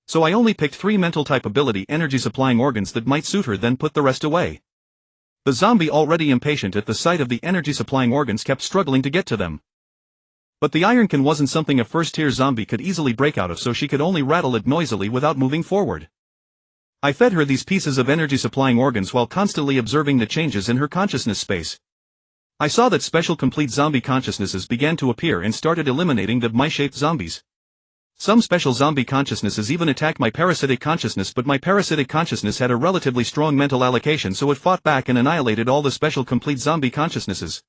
So I only picked 3 mental type ability energy-supplying organs that might suit her, then put the rest away. The zombie, already impatient at the sight of the energy-supplying organs, kept struggling to get to them. But the iron can wasn't something a first-tier zombie could easily break out of, so she could only rattle it noisily without moving forward. I fed her these pieces of energy-supplying organs while constantly observing the changes in her consciousness space. I saw that special complete zombie consciousnesses began to appear and started eliminating the my-shaped zombies. Some special zombie consciousnesses even attacked my parasitic consciousness, but my parasitic consciousness had a relatively strong mental allocation, so it fought back and annihilated all the special complete zombie consciousnesses.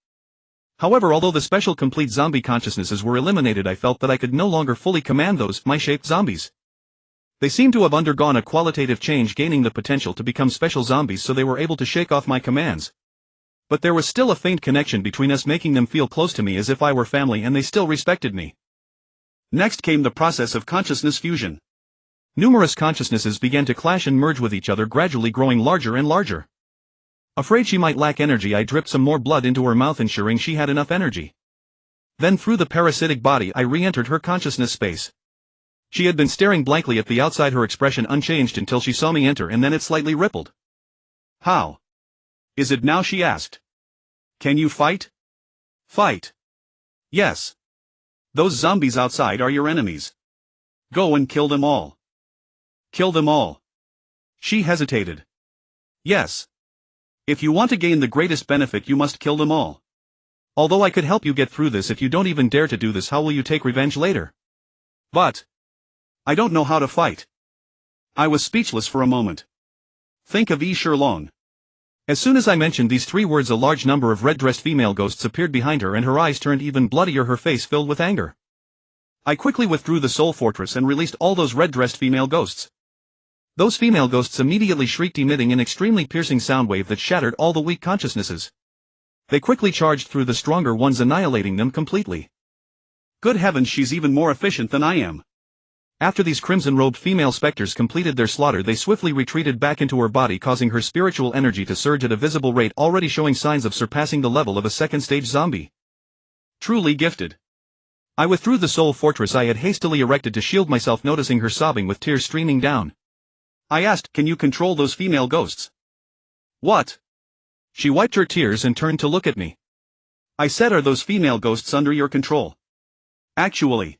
However, although the special complete zombie consciousnesses were eliminated, I felt that I could no longer fully command those my-shaped zombies. They seemed to have undergone a qualitative change, gaining the potential to become special zombies, so they were able to shake off my commands. But there was still a faint connection between us, making them feel close to me as if I were family, and they still respected me. Next came the process of consciousness fusion. Numerous consciousnesses began to clash and merge with each other, gradually growing larger and larger. Afraid she might lack energy, I dripped some more blood into her mouth, ensuring she had enough energy. Then through the parasitic body I re-entered her consciousness space. She had been staring blankly at the outside, her expression unchanged until she saw me enter, and then it slightly rippled. "How is it now?" she asked. "Can you fight?" "Fight? Yes. Those zombies outside are your enemies. Go and kill them all." "Kill them all?" She hesitated. "Yes. If you want to gain the greatest benefit, you must kill them all. Although I could help you get through this, if you don't even dare to do this, how will you take revenge later?" "But I don't know how to fight." I was speechless for a moment. Think of Sherlong. As soon as I mentioned these 3 words, a large number of red-dressed female ghosts appeared behind her, and her eyes turned even bloodier, her face filled with anger. I quickly withdrew the soul fortress and released all those red-dressed female ghosts. Those female ghosts immediately shrieked, emitting an extremely piercing sound wave that shattered all the weak consciousnesses. They quickly charged through the stronger ones, annihilating them completely. Good heavens, she's even more efficient than I am. After these crimson-robed female specters completed their slaughter, they swiftly retreated back into her body, causing her spiritual energy to surge at a visible rate, already showing signs of surpassing the level of a second-stage zombie. Truly gifted. I withdrew the soul fortress I had hastily erected to shield myself, noticing her sobbing with tears streaming down. I asked, "Can you control those female ghosts?" "What?" She wiped her tears and turned to look at me. I said, "Are those female ghosts under your control?" "Actually,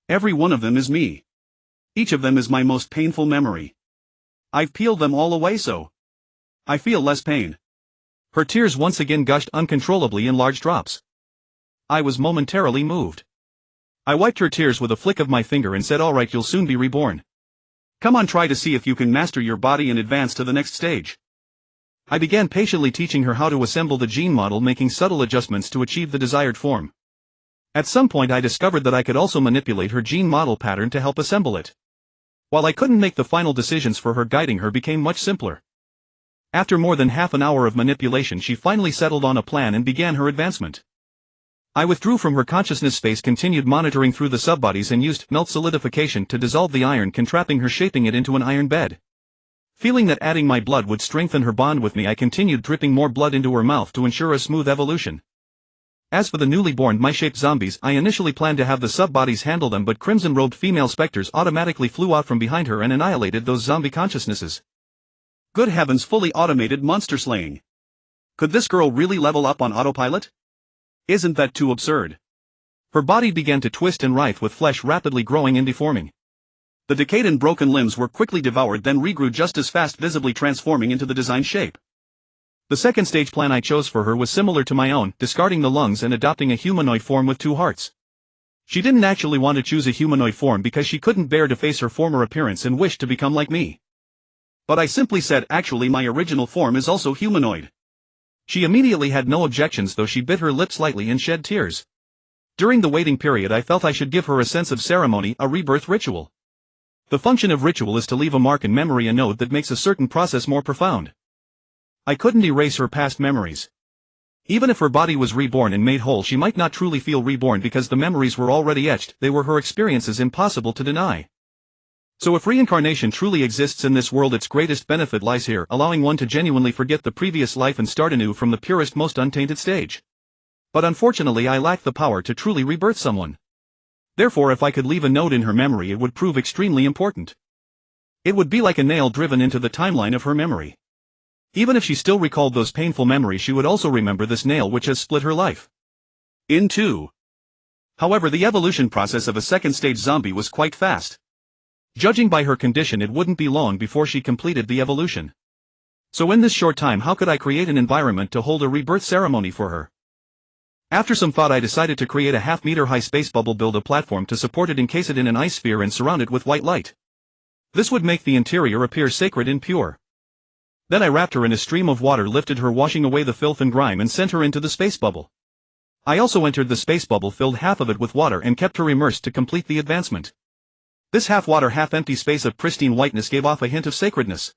every one of them is me. Each of them is my most painful memory. I've peeled them all away, so I feel less pain." Her tears once again gushed uncontrollably in large drops. I was momentarily moved. I wiped her tears with a flick of my finger and said, "All right, you'll soon be reborn. Come on, try to see if you can master your body and advance to the next stage." I began patiently teaching her how to assemble the gene model, making subtle adjustments to achieve the desired form. At some point I discovered that I could also manipulate her gene model pattern to help assemble it. While I couldn't make the final decisions for her, guiding her became much simpler. After more than half an hour of manipulation, she finally settled on a plan and began her advancement. I withdrew from her consciousness space, continued monitoring through the subbodies, and used melt solidification to dissolve the iron, contrapting her, shaping it into an iron bed. Feeling that adding my blood would strengthen her bond with me, I continued dripping more blood into her mouth to ensure a smooth evolution. As for the newly born my-shaped zombies, I initially planned to have the subbodies handle them, but crimson-robed female specters automatically flew out from behind her and annihilated those zombie consciousnesses. Good heavens, fully automated monster slaying. Could this girl really level up on autopilot? Isn't that too absurd? Her body began to twist and writhe, with flesh rapidly growing and deforming. The decayed and broken limbs were quickly devoured, then regrew just as fast, visibly transforming into the designed shape. The second stage plan I chose for her was similar to my own, discarding the lungs and adopting a humanoid form with 2 hearts. She didn't actually want to choose a humanoid form because she couldn't bear to face her former appearance and wished to become like me. But I simply said, "Actually, my original form is also humanoid." She immediately had no objections, though she bit her lip slightly and shed tears. During the waiting period, I felt I should give her a sense of ceremony, a rebirth ritual. The function of ritual is to leave a mark in memory, a node that makes a certain process more profound. I couldn't erase her past memories. Even if her body was reborn and made whole, she might not truly feel reborn because the memories were already etched. They were her experiences, impossible to deny. So if reincarnation truly exists in this world, its greatest benefit lies here, allowing one to genuinely forget the previous life and start anew from the purest, most untainted stage. But unfortunately, I lack the power to truly rebirth someone. Therefore, if I could leave a node in her memory, it would prove extremely important. It would be like a nail driven into the timeline of her memory. Even if she still recalled those painful memories, she would also remember this nail which has split her life in two. However, the evolution process of a second-stage zombie was quite fast. Judging by her condition, it wouldn't be long before she completed the evolution. So in this short time, how could I create an environment to hold a rebirth ceremony for her? After some thought I decided to create a half-meter-high space bubble, build a platform to support it, encase it in an ice sphere and surround it with white light. This would make the interior appear sacred and pure. Then I wrapped her in a stream of water, lifted her, washing away the filth and grime, and sent her into the space bubble. I also entered the space bubble, filled half of it with water, and kept her immersed to complete the advancement. This half-water, half-empty space of pristine whiteness gave off a hint of sacredness.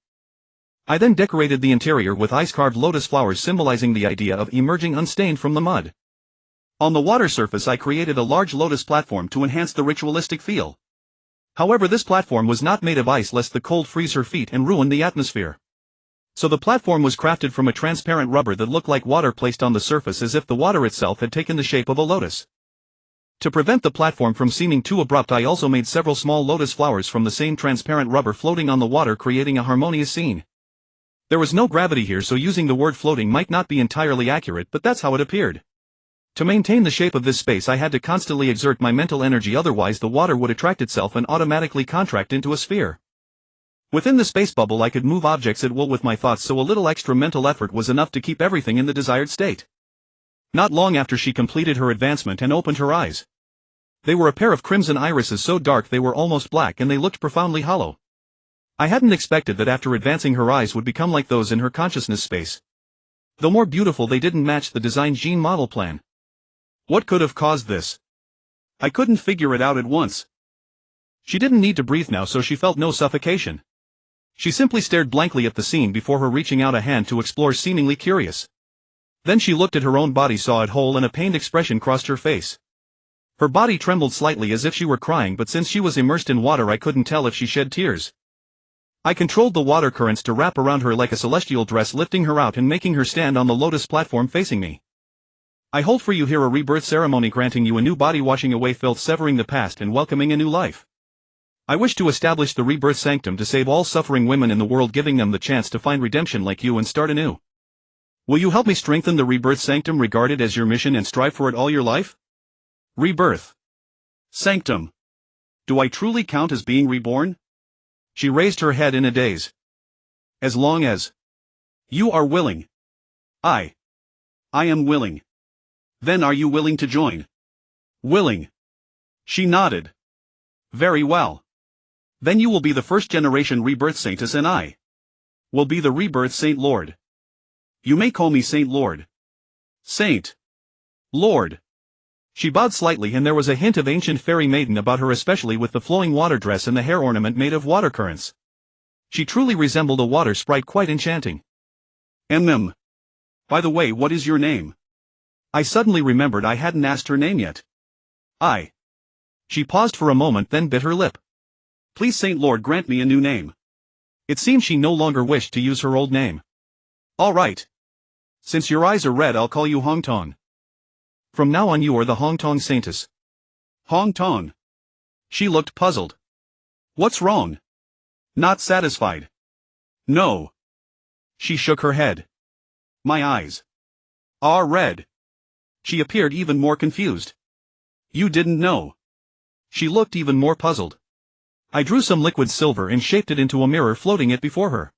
I then decorated the interior with ice-carved lotus flowers, symbolizing the idea of emerging unstained from the mud. On the water surface I created a large lotus platform to enhance the ritualistic feel. However, this platform was not made of ice, lest the cold freeze her feet and ruin the atmosphere. So the platform was crafted from a transparent rubber that looked like water placed on the surface, as if the water itself had taken the shape of a lotus. To prevent the platform from seeming too abrupt, I also made several small lotus flowers from the same transparent rubber floating on the water, creating a harmonious scene. There was no gravity here, so using the word floating might not be entirely accurate, but that's how it appeared. To maintain the shape of this space I had to constantly exert my mental energy, otherwise the water would attract itself and automatically contract into a sphere. Within the space bubble I could move objects at will with my thoughts, so a little extra mental effort was enough to keep everything in the desired state. Not long after she completed her advancement and opened her eyes. They were a pair of crimson irises, so dark they were almost black, and they looked profoundly hollow. I hadn't expected that after advancing her eyes would become like those in her consciousness space. Though more beautiful, they didn't match the design gene model plan. What could have caused this? I couldn't figure it out at once. She didn't need to breathe now, so she felt no suffocation. She simply stared blankly at the scene before her, reaching out a hand to explore, seemingly curious. Then she looked at her own body, saw it whole, and a pained expression crossed her face. Her body trembled slightly as if she were crying, but since she was immersed in water I couldn't tell if she shed tears. I controlled the water currents to wrap around her like a celestial dress, lifting her out and making her stand on the lotus platform facing me. I hold for you here a rebirth ceremony, granting you a new body, washing away filth, severing the past and welcoming a new life. I wish to establish the rebirth sanctum to save all suffering women in the world, giving them the chance to find redemption like you and start anew. Will you help me strengthen the rebirth sanctum, regard it as your mission and strive for it all your life? Rebirth sanctum. Do I truly count as being reborn? She raised her head in a daze. As long as you are willing. I am willing. Then are you willing to join? Willing. She nodded. Very well. Then you will be the first generation rebirth saintess, and I will be the rebirth Saint Lord. You may call me Saint Lord. Saint Lord. She bowed slightly, and there was a hint of ancient fairy maiden about her, especially with the flowing water dress and the hair ornament made of water currents. She truly resembled a water sprite, quite enchanting. By the way, what is your name? I suddenly remembered I hadn't asked her name yet. She paused for a moment, then bit her lip. Please, Saint Lord, grant me a new name. It seemed she no longer wished to use her old name. All right. Since your eyes are red, I'll call you Hong Tong. From now on you are the Hong Tong Saintess. Hong Tong. She looked puzzled. What's wrong? Not satisfied. No. She shook her head. My eyes are red. She appeared even more confused. You didn't know. She looked even more puzzled. I drew some liquid silver and shaped it into a mirror, floating it before her.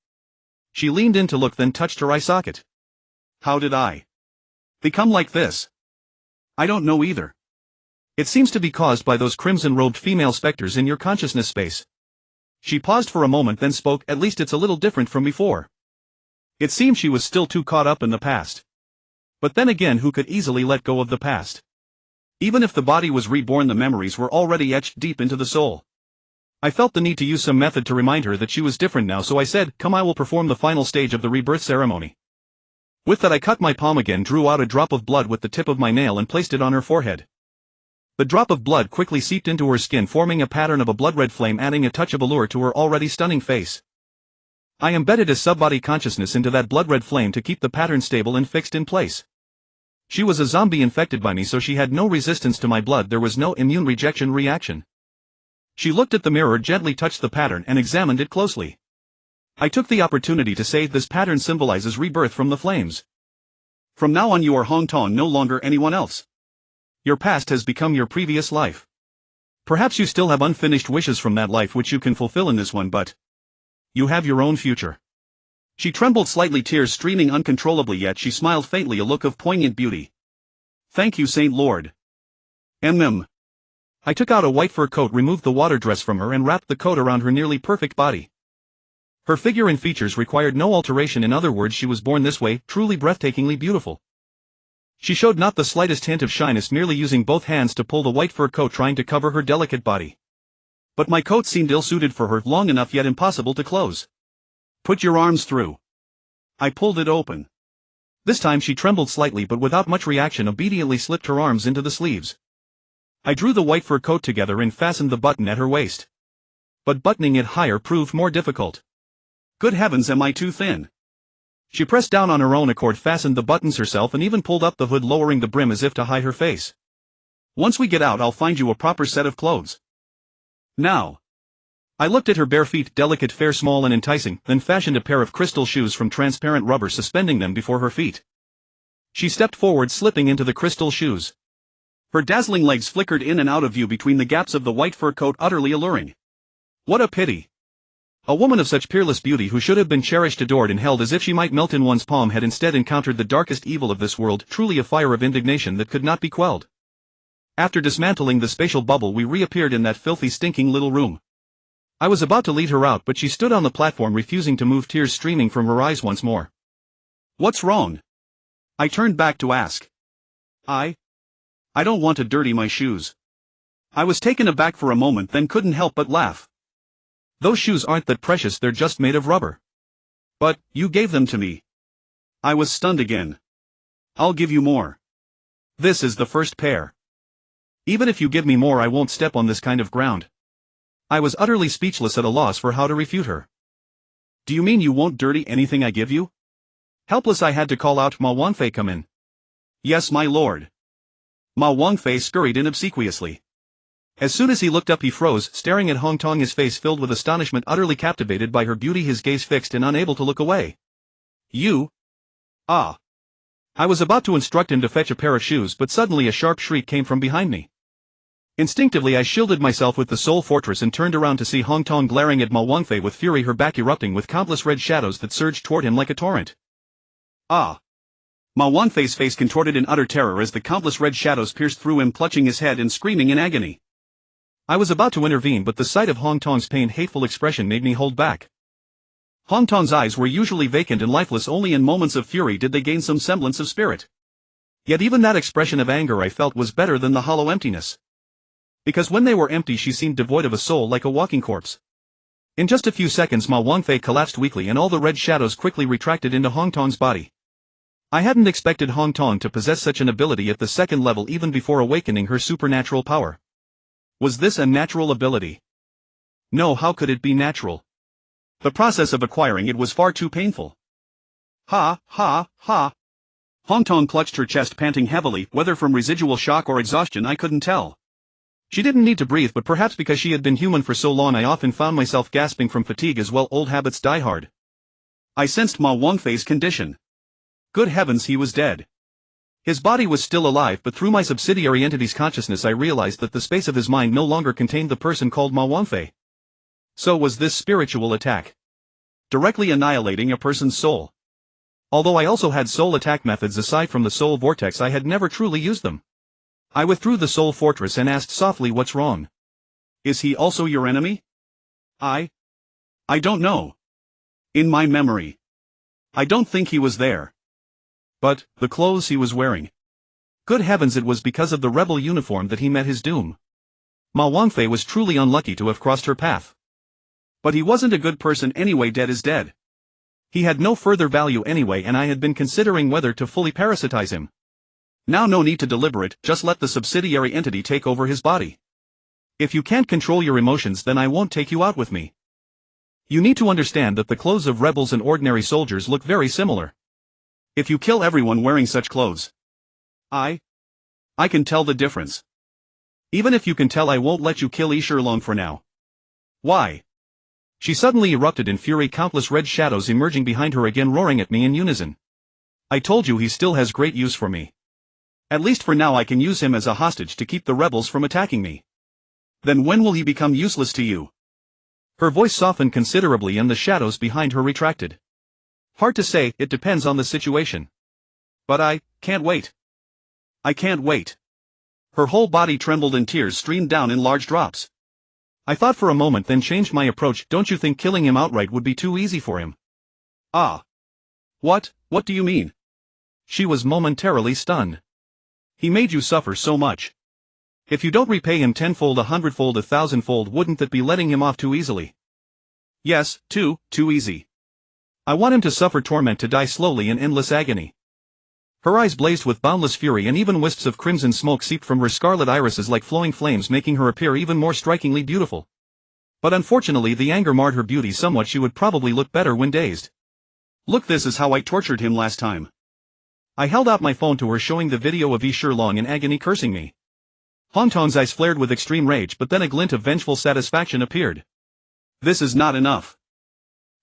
She leaned in to look, then touched her eye socket. How did I become like this? I don't know either. It seems to be caused by those crimson-robed female specters in your consciousness space. She paused for a moment, then spoke. At least it's a little different from before. It seemed she was still too caught up in the past. But then again, who could easily let go of the past? Even if the body was reborn, the memories were already etched deep into the soul. I felt the need to use some method to remind her that she was different now, so I said, "Come, I will perform the final stage of the rebirth ceremony." With that I cut my palm again, drew out a drop of blood with the tip of my nail and placed it on her forehead. The drop of blood quickly seeped into her skin, forming a pattern of a blood-red flame, adding a touch of allure to her already stunning face. I embedded a sub-body consciousness into that blood-red flame to keep the pattern stable and fixed in place. She was a zombie infected by me, so she had no resistance to my blood. There was no immune rejection reaction. She looked at the mirror, gently touched the pattern, and examined it closely. I took the opportunity to say, "This pattern symbolizes rebirth from the flames. From now on you are Hong Tong, no longer anyone else. Your past has become your previous life. Perhaps you still have unfinished wishes from that life which you can fulfill in this one, but you have your own future." She trembled slightly, tears streaming uncontrollably, yet she smiled faintly, a look of poignant beauty. Thank you, Saint Lord. I took out a white fur coat, removed the water dress from her and wrapped the coat around her nearly perfect body. Her figure and features required no alteration, in other words she was born this way, truly breathtakingly beautiful. She showed not the slightest hint of shyness, merely using both hands to pull the white fur coat, trying to cover her delicate body. But my coat seemed ill-suited for her, long enough yet impossible to close. Put your arms through. I pulled it open. This time she trembled slightly, but without much reaction obediently slipped her arms into the sleeves. I drew the white fur coat together and fastened the button at her waist. But buttoning it higher proved more difficult. Good heavens, am I too thin? She pressed down on her own accord, fastened the buttons herself and even pulled up the hood, lowering the brim as if to hide her face. Once we get out I'll find you a proper set of clothes. Now. I looked at her bare feet, delicate, fair, small and enticing, then fashioned a pair of crystal shoes from transparent rubber, suspending them before her feet. She stepped forward, slipping into the crystal shoes. Her dazzling legs flickered in and out of view between the gaps of the white fur coat, utterly alluring. What a pity! A woman of such peerless beauty, who should have been cherished, adored and held as if she might melt in one's palm, had instead encountered the darkest evil of this world, truly a fire of indignation that could not be quelled. After dismantling the spatial bubble we reappeared in that filthy, stinking little room. I was about to lead her out, but she stood on the platform, refusing to move, tears streaming from her eyes once more. What's wrong? I turned back to ask. I don't want to dirty my shoes. I was taken aback for a moment, then couldn't help but laugh. Those shoes aren't that precious, they're just made of rubber. But, you gave them to me. I was stunned again. I'll give you more. This is the first pair. Even if you give me more I won't step on this kind of ground. I was utterly speechless, at a loss for how to refute her. Do you mean you won't dirty anything I give you? Helpless I had to call out, Ma Wangfei, come in. Yes, my lord. Ma Wangfei scurried in obsequiously. As soon as he looked up he froze, staring at Hong Tong, his face filled with astonishment, utterly captivated by her beauty, his gaze fixed and unable to look away. You? Ah. I was about to instruct him to fetch a pair of shoes, but suddenly a sharp shriek came from behind me. Instinctively I shielded myself with the soul fortress and turned around to see Hong Tong glaring at Ma Wangfei with fury, her back erupting with countless red shadows that surged toward him like a torrent. Ah. Ma Wangfei's face contorted in utter terror as the countless red shadows pierced through him, clutching his head and screaming in agony. I was about to intervene, but the sight of Hong Tong's pained, hateful expression made me hold back. Hong Tong's eyes were usually vacant and lifeless, only in moments of fury did they gain some semblance of spirit. Yet even that expression of anger I felt was better than the hollow emptiness. Because when they were empty she seemed devoid of a soul, like a walking corpse. In just a few seconds Ma Wangfei collapsed weakly and all the red shadows quickly retracted into Hong Tong's body. I hadn't expected Hong Tong to possess such an ability at the second level, even before awakening her supernatural power. Was this a natural ability? No, how could it be natural? The process of acquiring it was far too painful. Ha, ha, ha. Hong Tong clutched her chest, panting heavily, whether from residual shock or exhaustion I couldn't tell. She didn't need to breathe, but perhaps because she had been human for so long I often found myself gasping from fatigue as well. Old habits die hard. I sensed Ma Wangfei's condition. Good heavens, he was dead. His body was still alive, but through my subsidiary entity's consciousness I realized that the space of his mind no longer contained the person called Ma Wangfei. So was this spiritual attack directly annihilating a person's soul? Although I also had soul attack methods aside from the soul vortex, I had never truly used them. I withdrew the soul fortress and asked softly, what's wrong? Is he also your enemy? I don't know. In my memory, I don't think he was there. But, the clothes he was wearing. Good heavens, it was because of the rebel uniform that he met his doom. Ma Wangfei was truly unlucky to have crossed her path. But he wasn't a good person anyway, dead is dead. He had no further value anyway, and I had been considering whether to fully parasitize him. Now no need to deliberate, just let the subsidiary entity take over his body. If you can't control your emotions, then I won't take you out with me. You need to understand that the clothes of rebels and ordinary soldiers look very similar. If you kill everyone wearing such clothes, I can tell the difference. Even if you can tell, I won't let you kill Ishirlong for now. Why? She suddenly erupted in fury, countless red shadows emerging behind her again, roaring at me in unison. I told you he still has great use for me. At least for now I can use him as a hostage to keep the rebels from attacking me. Then when will he become useless to you? Her voice softened considerably and the shadows behind her retracted. Hard to say, it depends on the situation. But I can't wait. I can't wait. Her whole body trembled and tears streamed down in large drops. I thought for a moment then changed my approach. Don't you think killing him outright would be too easy for him? Ah. What do you mean? She was momentarily stunned. He made you suffer so much. If you don't repay him tenfold, 100-fold, 1,000-fold, wouldn't that be letting him off too easily? Yes, too easy. I want him to suffer torment, to die slowly in endless agony. Her eyes blazed with boundless fury, and even wisps of crimson smoke seeped from her scarlet irises like flowing flames, making her appear even more strikingly beautiful. But unfortunately the anger marred her beauty somewhat. She would probably look better when dazed. Look, this is how I tortured him last time. I held out my phone to her, showing the video of Long in agony cursing me. Honton's eyes flared with extreme rage, but then a glint of vengeful satisfaction appeared. This is not enough.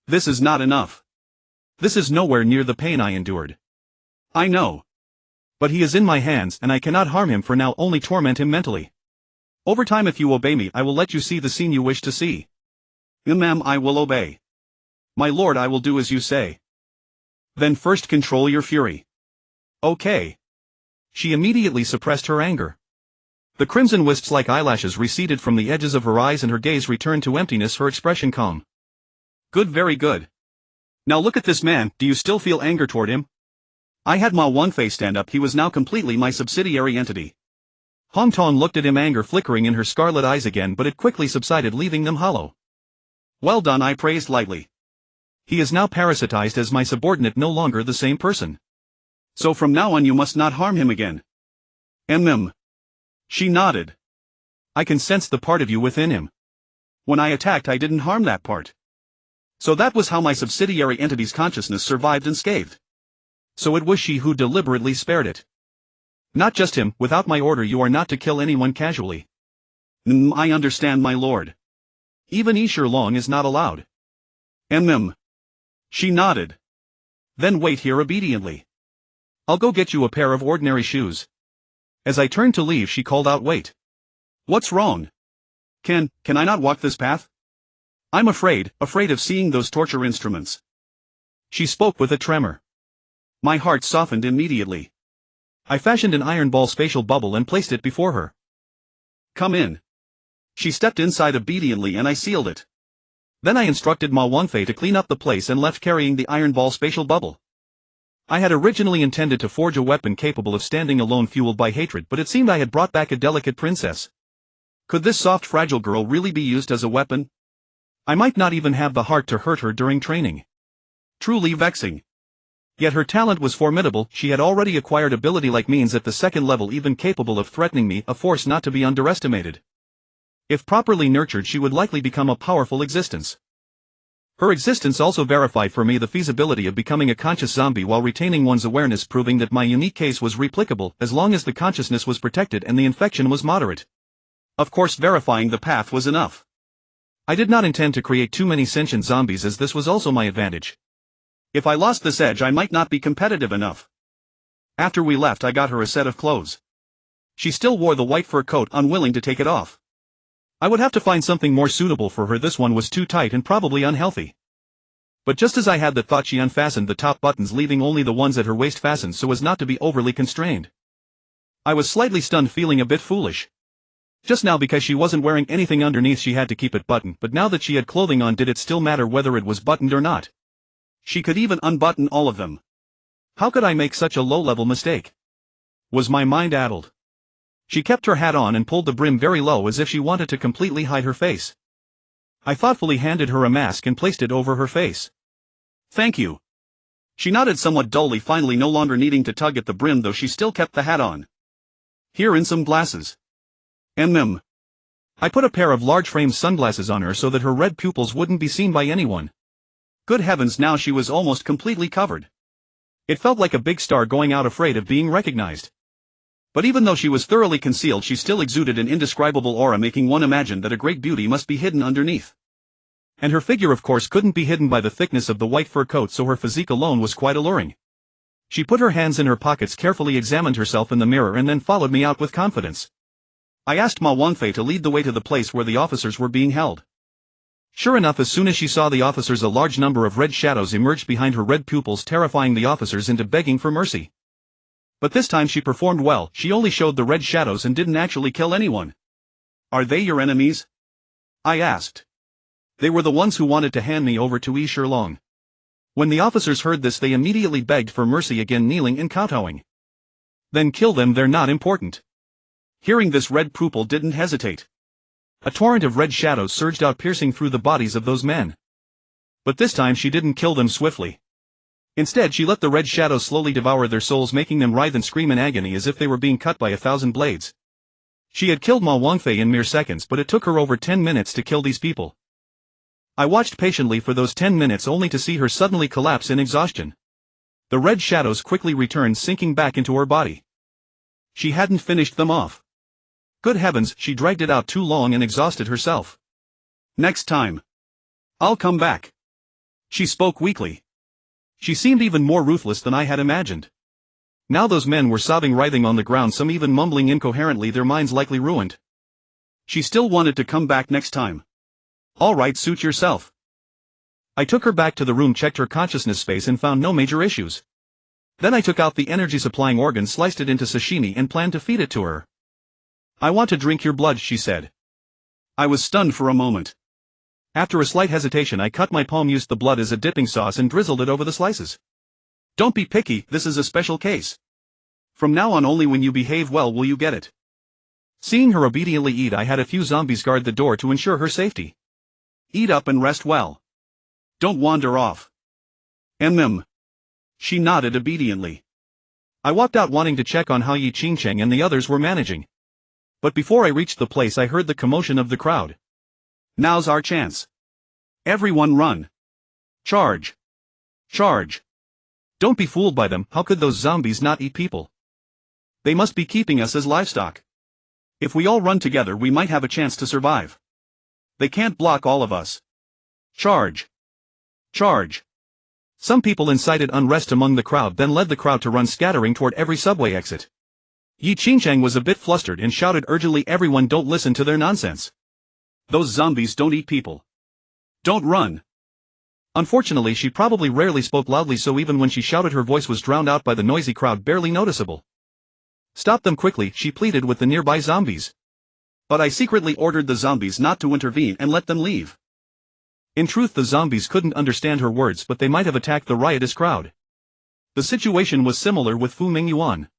This is not enough. This is nowhere near the pain I endured. I know. But he is in my hands, and I cannot harm him for now, only torment him mentally. Over time, if you obey me, I will let you see the scene you wish to see. Ma'am, I will obey. My lord, I will do as you say. Then first control your fury. Okay. She immediately suppressed her anger. The crimson wisps like eyelashes receded from the edges of her eyes and her gaze returned to emptiness, her expression calm. Good, very good. Now look at this man. Do you still feel anger toward him? I had Ma Wangfei stand up. He was now completely my subsidiary entity. Honton looked at him, anger flickering in her scarlet eyes again, but it quickly subsided, leaving them hollow. Well done, I praised lightly. He is now parasitized as my subordinate, no longer the same person. So from now on you must not harm him again. She nodded. I can sense the part of you within him. When I attacked, I didn't harm that part. So that was how my subsidiary entity's consciousness survived unscathed. So it was she who deliberately spared it. Not just him. Without my order you are not to kill anyone casually. I understand, my lord. Even Long is not allowed. She nodded. Then wait here obediently. I'll go get you a pair of ordinary shoes. As I turned to leave, she called out, wait. What's wrong? Can I not walk this path? I'm afraid of seeing those torture instruments. She spoke with a tremor. My heart softened immediately. I fashioned an iron ball spatial bubble and placed it before her. Come in. She stepped inside obediently and I sealed it. Then I instructed Ma Wangfei to clean up the place and left carrying the iron ball spatial bubble. I had originally intended to forge a weapon capable of standing alone, fueled by hatred, but it seemed I had brought back a delicate princess. Could this soft, fragile girl really be used as a weapon? I might not even have the heart to hurt her during training. Truly vexing. Yet her talent was formidable. She had already acquired ability like means at the second level, even capable of threatening me, a force not to be underestimated. If properly nurtured, she would likely become a powerful existence. Her existence also verified for me the feasibility of becoming a conscious zombie while retaining one's awareness, proving that my unique case was replicable as long as the consciousness was protected and the infection was moderate. Of course, verifying the path was enough. I did not intend to create too many sentient zombies, as this was also my advantage. If I lost this edge, I might not be competitive enough. After we left, I got her a set of clothes. She still wore the white fur coat, unwilling to take it off. I would have to find something more suitable for her. This one was too tight and probably unhealthy. But just as I had the thought, she unfastened the top buttons, leaving only the ones at her waist fastened so as not to be overly constrained. I was slightly stunned, feeling a bit foolish. Just now, because she wasn't wearing anything underneath, she had to keep it buttoned, but now that she had clothing on, did it still matter whether it was buttoned or not? She could even unbutton all of them. How could I make such a low-level mistake? Was my mind addled? She kept her hat on and pulled the brim very low as if she wanted to completely hide her face. I thoughtfully handed her a mask and placed it over her face. Thank you. She nodded somewhat dully, finally no longer needing to tug at the brim, though she still kept the hat on. Here, in some glasses. I put a pair of large-frame sunglasses on her so that her red pupils wouldn't be seen by anyone. Good heavens, now she was almost completely covered. It felt like a big star going out afraid of being recognized. But even though she was thoroughly concealed, she still exuded an indescribable aura, making one imagine that a great beauty must be hidden underneath. And her figure, of course, couldn't be hidden by the thickness of the white fur coat, so her physique alone was quite alluring. She put her hands in her pockets, carefully examined herself in the mirror, and then followed me out with confidence. I asked Ma Wangfei to lead the way to the place where the officers were being held. Sure enough, as soon as she saw the officers, a large number of red shadows emerged behind her red pupils, terrifying the officers into begging for mercy. But this time she performed well, she only showed the red shadows and didn't actually kill anyone. Are they your enemies? I asked. They were the ones who wanted to hand me over to Yi Shilong. When the officers heard this they immediately begged for mercy, again kneeling and kowtowing. Then kill them, they're not important. Hearing this, Red Pupil didn't hesitate. A torrent of red shadows surged out, piercing through the bodies of those men. But this time she didn't kill them swiftly. Instead she let the red shadows slowly devour their souls, making them writhe and scream in agony as if they were being cut by 1,000 blades. She had killed Ma Wangfei in mere seconds, but it took her over 10 minutes to kill these people. I watched patiently for those 10 minutes only to see her suddenly collapse in exhaustion. The red shadows quickly returned, sinking back into her body. She hadn't finished them off. Good heavens, she dragged it out too long and exhausted herself. Next time. I'll come back. She spoke weakly. She seemed even more ruthless than I had imagined. Now those men were sobbing, writhing on the ground, some even mumbling incoherently, their minds likely ruined. She still wanted to come back next time. All right, suit yourself. I took her back to the room, checked her consciousness space and found no major issues. Then I took out the energy-supplying organ, sliced it into sashimi and planned to feed it to her. I want to drink your blood, she said. I was stunned for a moment. After a slight hesitation I cut my palm, used the blood as a dipping sauce and drizzled it over the slices. Don't be picky, this is a special case. From now on only when you behave well will you get it. Seeing her obediently eat, I had a few zombies guard the door to ensure her safety. Eat up and rest well. Don't wander off. She nodded obediently. I walked out wanting to check on how Yi Qingcheng and the others were managing. But before I reached the place I heard the commotion of the crowd. Now's our chance. Everyone run. Charge. Charge. Don't be fooled by them, how could those zombies not eat people? They must be keeping us as livestock. If we all run together we might have a chance to survive. They can't block all of us. Charge. Charge. Some people incited unrest among the crowd, then led the crowd to run, scattering toward every subway exit. Yi Qingcheng was a bit flustered and shouted urgently, everyone don't listen to their nonsense. Those zombies don't eat people. Don't run. Unfortunately she probably rarely spoke loudly, so even when she shouted her voice was drowned out by the noisy crowd, barely noticeable. Stop them quickly, she pleaded with the nearby zombies. But I secretly ordered the zombies not to intervene and let them leave. In truth the zombies couldn't understand her words, but they might have attacked the riotous crowd. The situation was similar with Fu Mingyuan.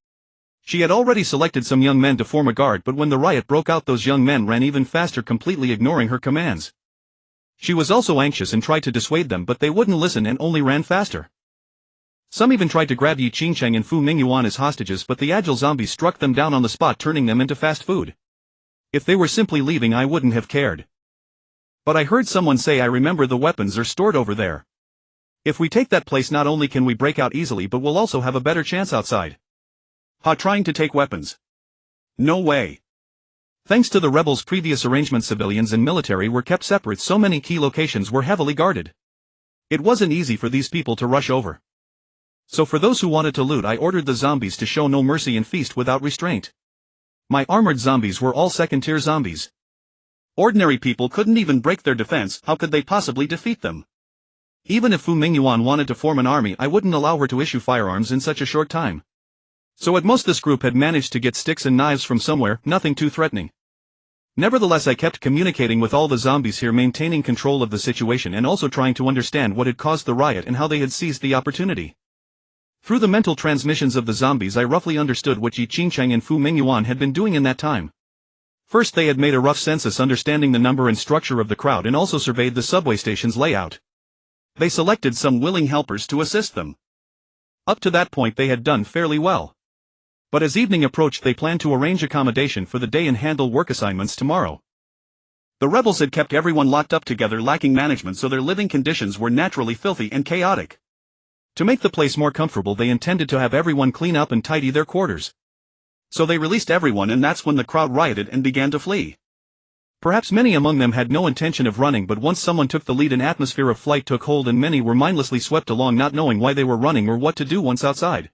She had already selected some young men to form a guard, but when the riot broke out those young men ran even faster, completely ignoring her commands. She was also anxious and tried to dissuade them, but they wouldn't listen and only ran faster. Some even tried to grab Yi Qingcheng and Fu Mingyuan as hostages, but the agile zombies struck them down on the spot, turning them into fast food. If they were simply leaving I wouldn't have cared. But I heard someone say, I remember the weapons are stored over there. If we take that place not only can we break out easily, but we'll also have a better chance outside. Trying to take weapons? No way. Thanks to the rebels' previous arrangement, civilians and military were kept separate, so many key locations were heavily guarded. It wasn't easy for these people to rush over. So for those who wanted to loot I ordered the zombies to show no mercy and feast without restraint. My armored zombies were all second-tier zombies. Ordinary people couldn't even break their defense, how could they possibly defeat them? Even if Fu Mingyuan wanted to form an army I wouldn't allow her to issue firearms in such a short time. So at most this group had managed to get sticks and knives from somewhere, nothing too threatening. Nevertheless I kept communicating with all the zombies here, maintaining control of the situation and also trying to understand what had caused the riot and how they had seized the opportunity. Through the mental transmissions of the zombies I roughly understood what Yi Qingcheng and Fu Mingyuan had been doing in that time. First they had made a rough census, understanding the number and structure of the crowd, and also surveyed the subway station's layout. They selected some willing helpers to assist them. Up to that point they had done fairly well. But as evening approached they planned to arrange accommodation for the day and handle work assignments tomorrow. The rebels had kept everyone locked up together, lacking management, so their living conditions were naturally filthy and chaotic. To make the place more comfortable they intended to have everyone clean up and tidy their quarters. So they released everyone, and that's when the crowd rioted and began to flee. Perhaps many among them had no intention of running, but once someone took the lead an atmosphere of flight took hold and many were mindlessly swept along, not knowing why they were running or what to do once outside.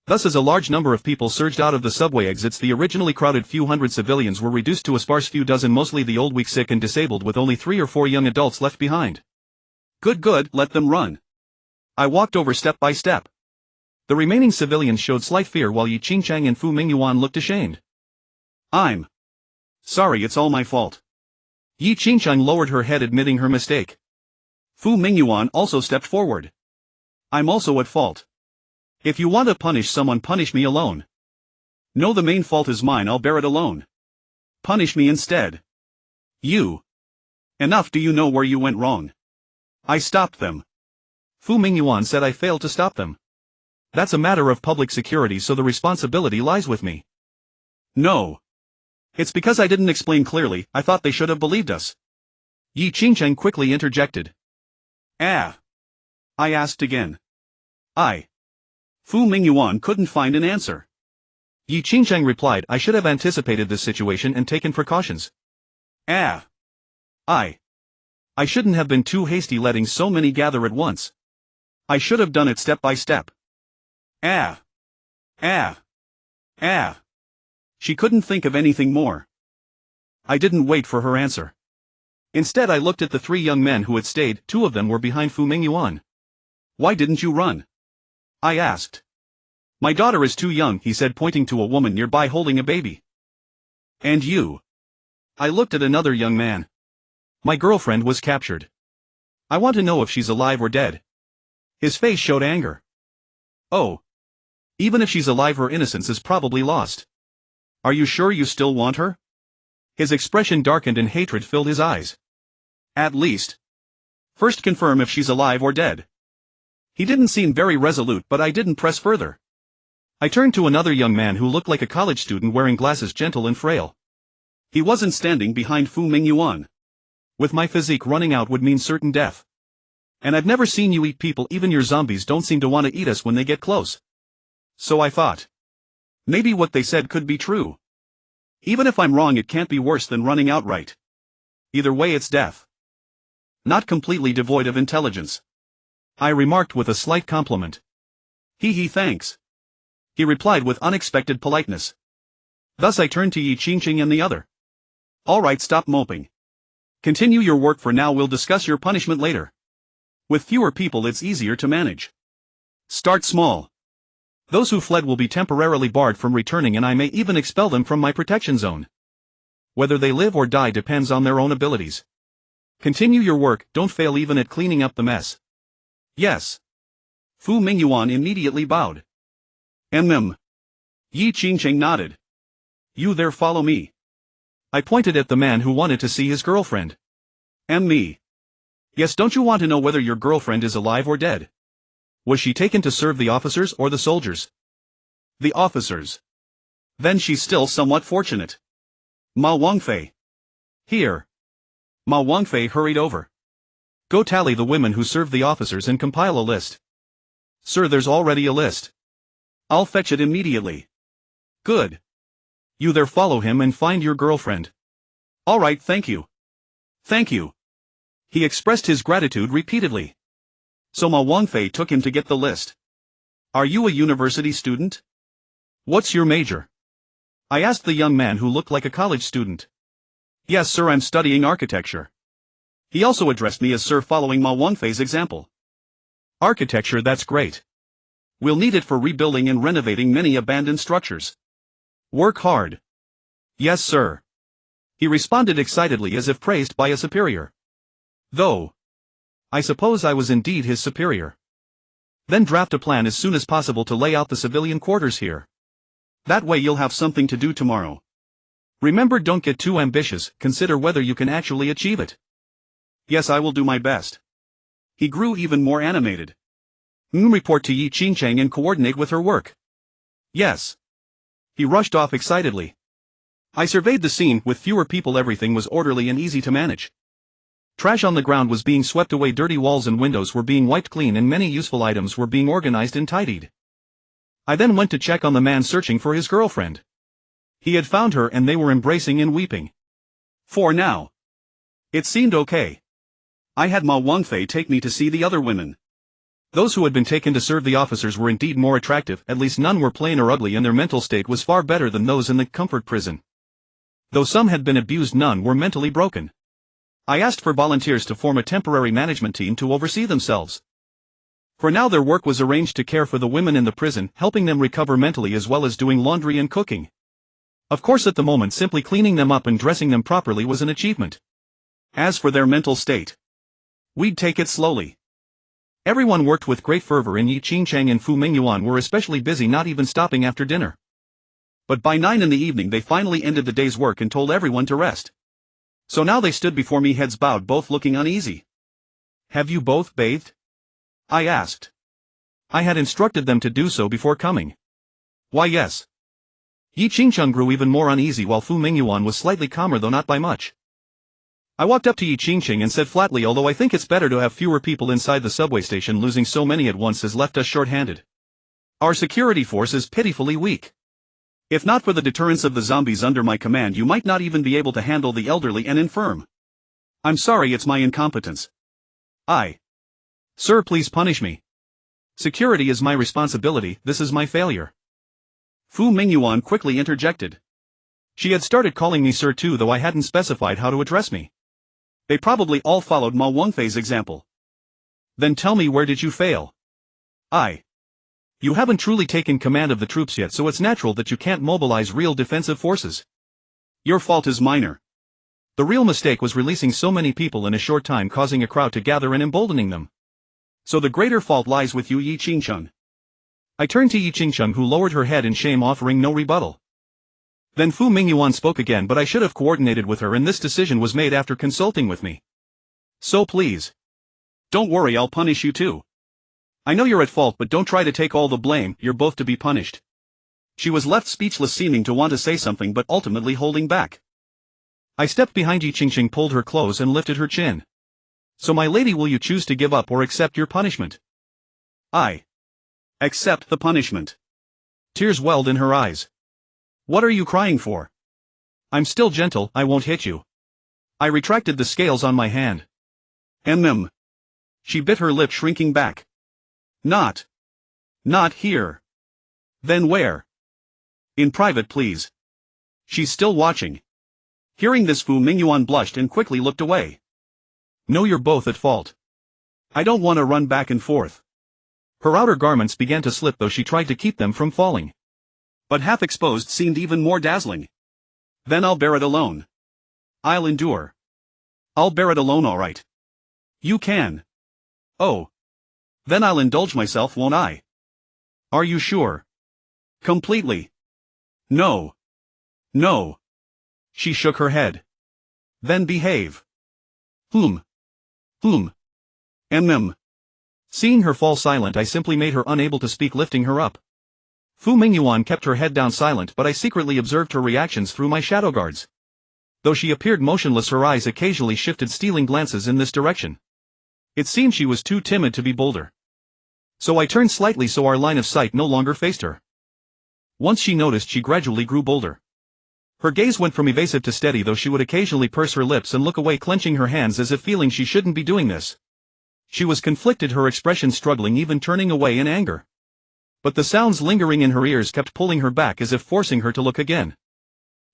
Thus as a large number of people surged out of the subway exits, the originally crowded few hundred civilians were reduced to a sparse few dozen, mostly the old, weak, sick and disabled, with only 3 or 4 young adults left behind. Good, let them run. I walked over step by step. The remaining civilians showed slight fear while Yi Qingchang and Fu Mingyuan looked ashamed. I'm sorry, it's all my fault. Yi Qingchang lowered her head admitting her mistake. Fu Mingyuan also stepped forward. I'm also at fault. If you want to punish someone, punish me alone. No, the main fault is mine, I'll bear it alone. Punish me instead. You. Enough, do you know where you went wrong? I stopped them. Fu Mingyuan said I failed to stop them. That's a matter of public security, so the responsibility lies with me. No. It's because I didn't explain clearly, I thought they should have believed us. Yi Qingcheng quickly interjected. I asked again. Fu Mingyuan couldn't find an answer. Yi Qingcheng replied, I should have anticipated this situation and taken precautions. I shouldn't have been too hasty letting so many gather at once. I should have done it step by step. She couldn't think of anything more. I didn't wait for her answer. Instead, I looked at the three young men who had stayed. Two of them were behind Fu Mingyuan. Why didn't you run? I asked. My daughter is too young, he said, pointing to a woman nearby holding a baby. And you? I looked at another young man. My girlfriend was captured. I want to know if she's alive or dead. His face showed anger. Oh. Even if she's alive, her innocence is probably lost. Are you sure you still want her? His expression darkened and hatred filled his eyes. At least. First confirm if she's alive or dead. He didn't seem very resolute, but I didn't press further. I turned to another young man who looked like a college student wearing glasses, gentle and frail. He wasn't standing behind Fu Mingyuan. With my physique, running out would mean certain death. And I've never seen you eat people, even your zombies don't seem to want to eat us when they get close. So I thought. Maybe what they said could be true. Even if I'm wrong, it can't be worse than running outright. Either way, it's death. Not completely devoid of intelligence. I remarked with a slight compliment. Thanks. He replied with unexpected politeness. Thus I turned to Yi Qingcheng and the other. All right, stop moping. Continue your work for now, we'll discuss your punishment later. With fewer people it's easier to manage. Start small. Those who fled will be temporarily barred from returning, and I may even expel them from my protection zone. Whether they live or die depends on their own abilities. Continue your work, don't fail even at cleaning up the mess. Yes. Fu Mingyuan immediately bowed. Yi Qingcheng nodded. You there, follow me. I pointed at the man who wanted to see his girlfriend. Me. Yes, don't you want to know whether your girlfriend is alive or dead? Was she taken to serve the officers or the soldiers? The officers. Then she's still somewhat fortunate. Ma Wangfei. Here. Ma Wangfei hurried over. Go tally the women who served the officers and compile a list. Sir, there's already a list. I'll fetch it immediately. Good. You there, follow him and find your girlfriend. All right, thank you. Thank you. He expressed his gratitude repeatedly. So Ma Wangfei took him to get the list. Are you a university student? What's your major? I asked the young man who looked like a college student. Yes, sir, I'm studying architecture. He also addressed me as sir, following Ma Wangfei's example. Architecture, that's great. We'll need it for rebuilding and renovating many abandoned structures. Work hard. Yes, sir. He responded excitedly as if praised by a superior. Though. I suppose I was indeed his superior. Then draft a plan as soon as possible to lay out the civilian quarters here. That way you'll have something to do tomorrow. Remember, don't get too ambitious, consider whether you can actually achieve it. Yes, I will do my best. He grew even more animated. Report to Yi Qingcheng and coordinate with her work. Yes. He rushed off excitedly. I surveyed the scene. With fewer people, everything was orderly and easy to manage. Trash on the ground was being swept away, dirty walls and windows were being wiped clean, and many useful items were being organized and tidied. I then went to check on the man searching for his girlfriend. He had found her and they were embracing and weeping. For now. It seemed okay. I had Ma Wangfei take me to see the other women. Those who had been taken to serve the officers were indeed more attractive, at least none were plain or ugly, and their mental state was far better than those in the comfort prison. Though some had been abused, none were mentally broken. I asked for volunteers to form a temporary management team to oversee themselves. For now their work was arranged to care for the women in the prison, helping them recover mentally as well as doing laundry and cooking. Of course at the moment simply cleaning them up and dressing them properly was an achievement. As for their mental state, we'd take it slowly. Everyone worked with great fervor and Yi Qingchang and Fu Mingyuan were especially busy, not even stopping after dinner. But by 9 in the evening they finally ended the day's work and told everyone to rest. So now they stood before me, heads bowed, both looking uneasy. "Have you both bathed?" I asked. I had instructed them to do so before coming. "Why yes." Yi Qingchang grew even more uneasy while Fu Mingyuan was slightly calmer, though not by much. I walked up to Yi Qingchang and said flatly, "Although I think it's better to have fewer people inside the subway station, losing so many at once has left us short-handed. Our security force is pitifully weak. If not for the deterrence of the zombies under my command, you might not even be able to handle the elderly and infirm. I'm sorry, it's my incompetence. Sir, please punish me. Security is my responsibility, this is my failure." Fu Mingyuan quickly interjected. She had started calling me sir too, though I hadn't specified how to address me. They probably all followed Ma Wengfei's example. "Then tell me, where did you fail?" "You haven't truly taken command of the troops yet, so it's natural that you can't mobilize real defensive forces. Your fault is minor. The real mistake was releasing so many people in a short time, causing a crowd to gather and emboldening them. So the greater fault lies with you, Yi Qingchang." I turned to Yi Qingchang, who lowered her head in shame, offering no rebuttal. Then Fu Mingyuan spoke again, but I should have coordinated with her, and this decision was made after consulting with me. "So please. Don't worry, I'll punish you too. I know you're at fault, but don't try to take all the blame, you're both to be punished." She was left speechless, seeming to want to say something but ultimately holding back. I stepped behind Yi Qingchang, pulled her close and lifted her chin. "So my lady, will you choose to give up or accept your punishment?" "I accept the punishment." Tears welled in her eyes. "What are you crying for?" "I'm still gentle, I won't hit you." I retracted the scales on my hand. She bit her lip, shrinking back. Not here." "Then where?" "In private, please. She's still watching." Hearing this, Fu Mingyuan blushed and quickly looked away. "No, you're both at fault. I don't want to run back and forth." Her outer garments began to slip, though she tried to keep them from falling. But half exposed seemed even more dazzling. "Then I'll bear it alone. I'll endure." "I'll bear it alone, all right." "You can." "Oh. Then I'll indulge myself, won't I?" "Are you sure?" "Completely." No. She shook her head. "Then behave." Seeing her fall silent, I simply made her unable to speak, lifting her up. Fu Mingyuan kept her head down, silent, but I secretly observed her reactions through my shadow guards. Though she appeared motionless, her eyes occasionally shifted, stealing glances in this direction. It seemed she was too timid to be bolder. So I turned slightly so our line of sight no longer faced her. Once she noticed, she gradually grew bolder. Her gaze went from evasive to steady, though she would occasionally purse her lips and look away, clenching her hands as if feeling she shouldn't be doing this. She was conflicted, her expression struggling, even turning away in anger. But the sounds lingering in her ears kept pulling her back, as if forcing her to look again.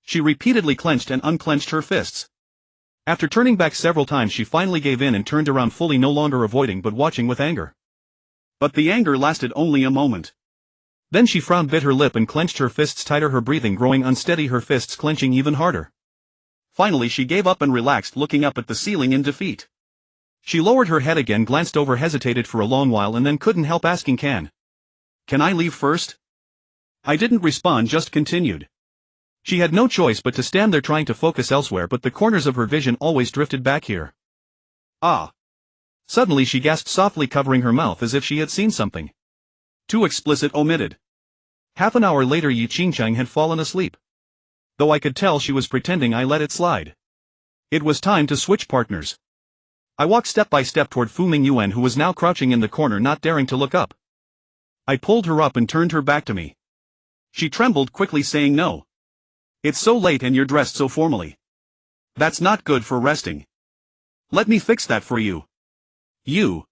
She repeatedly clenched and unclenched her fists. After turning back several times, she finally gave in and turned around, fully no longer avoiding but watching with anger. But the anger lasted only a moment. Then she frowned, bit her lip and clenched her fists tighter, her breathing growing unsteady, her fists clenching even harder. Finally she gave up and relaxed, looking up at the ceiling in defeat. She lowered her head again, glanced over, hesitated for a long while, and then couldn't help asking, Can I leave first?" I didn't respond, just continued. She had no choice but to stand there, trying to focus elsewhere, but the corners of her vision always drifted back here. "Ah!" Suddenly she gasped softly, covering her mouth as if she had seen something. Too explicit, omitted. Half an hour later Yi Qingchang had fallen asleep. Though I could tell she was pretending, I let it slide. It was time to switch partners. I walked step by step toward Fu Mingyuan, who was now crouching in the corner, not daring to look up. I pulled her up and turned her back to me. She trembled, quickly saying, "No. It's so late and you're dressed so formally. That's not good for resting. Let me fix that for you." "You?"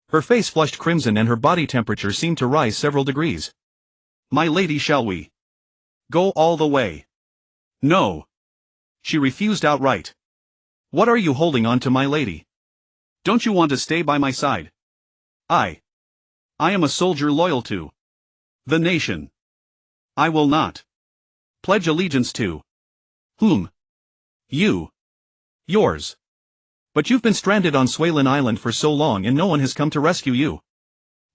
Her face flushed crimson and her body temperature seemed to rise several degrees. "My lady, shall we go all the way?" "No." She refused outright. "What are you holding on to, my lady? Don't you want to stay by my side?" I am a soldier loyal to the nation. I will not pledge allegiance to whom? You. Yours. But you've been stranded on Swalen Island for so long and no one has come to rescue you.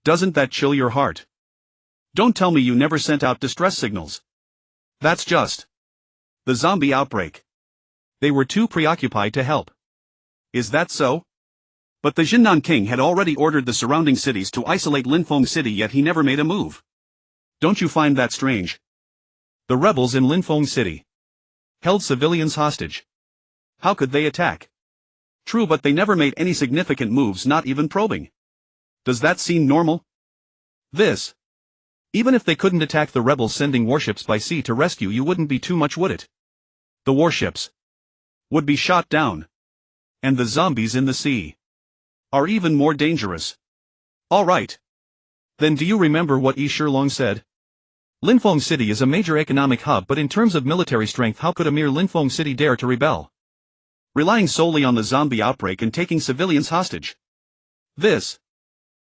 Doesn't that chill your heart? Don't tell me you never sent out distress signals. That's just the zombie outbreak. They were too preoccupied to help. Is that so? But the Jinnan king had already ordered the surrounding cities to isolate Linfeng City, yet he never made a move. Don't you find that strange? The rebels in Linfeng City held civilians hostage. How could they attack? True, but they never made any significant moves, not even probing. Does that seem normal? This. Even if they couldn't attack the rebels sending warships by sea to rescue you, wouldn't be too much, would it? The warships would be shot down. And the zombies in the sea are even more dangerous. Alright. Then do you remember what Yi Shilong said? Linfeng City is a major economic hub, but in terms of military strength, how could a mere Linfeng City dare to rebel? Relying solely on the zombie outbreak and taking civilians hostage. This.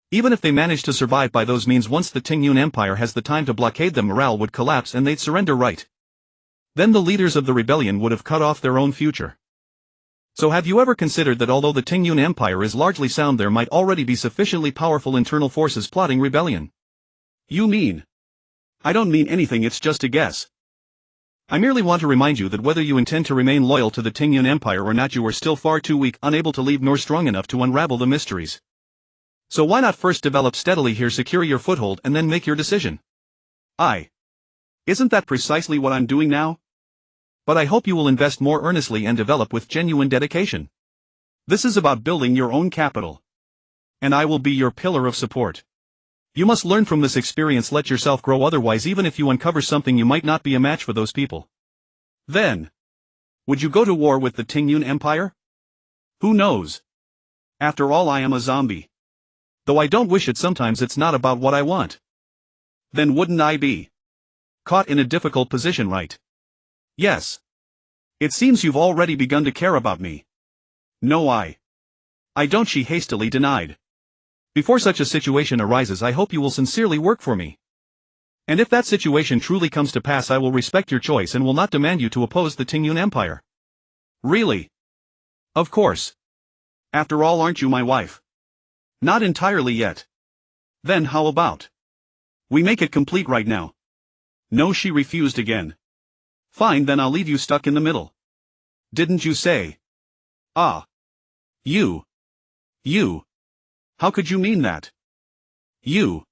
Even if they manage to survive by those means, once the Tingyun Empire has the time to blockade them, morale would collapse and they'd surrender, right? Then the leaders of the rebellion would have cut off their own future. So have you ever considered that although the Tingyun Empire is largely sound, there might already be sufficiently powerful internal forces plotting rebellion? You mean? I don't mean anything, it's just a guess. I merely want to remind you that whether you intend to remain loyal to the Tingyun Empire or not, you are still far too weak, unable to leave, nor strong enough to unravel the mysteries. So why not first develop steadily here, secure your foothold, and then make your decision? Isn't that precisely what I'm doing now? But I hope you will invest more earnestly and develop with genuine dedication. This is about building your own capital. And I will be your pillar of support. You must learn from this experience, let yourself grow, otherwise even if you uncover something you might not be a match for those people. Then, would you go to war with the Tingyun Empire? Who knows? After all, I am a zombie. Though I don't wish it, sometimes it's not about what I want. Then wouldn't I be caught in a difficult position, right? Yes. It seems you've already begun to care about me. No, I don't, she hastily denied. Before such a situation arises, I hope you will sincerely work for me. And if that situation truly comes to pass, I will respect your choice and will not demand you to oppose the Tingyun Empire. Really? Of course. After all, aren't you my wife? Not entirely yet. Then how about we make it complete right now? No, she refused again. Fine, then I'll leave you stuck in the middle. Didn't you say? You. How could you mean that? You.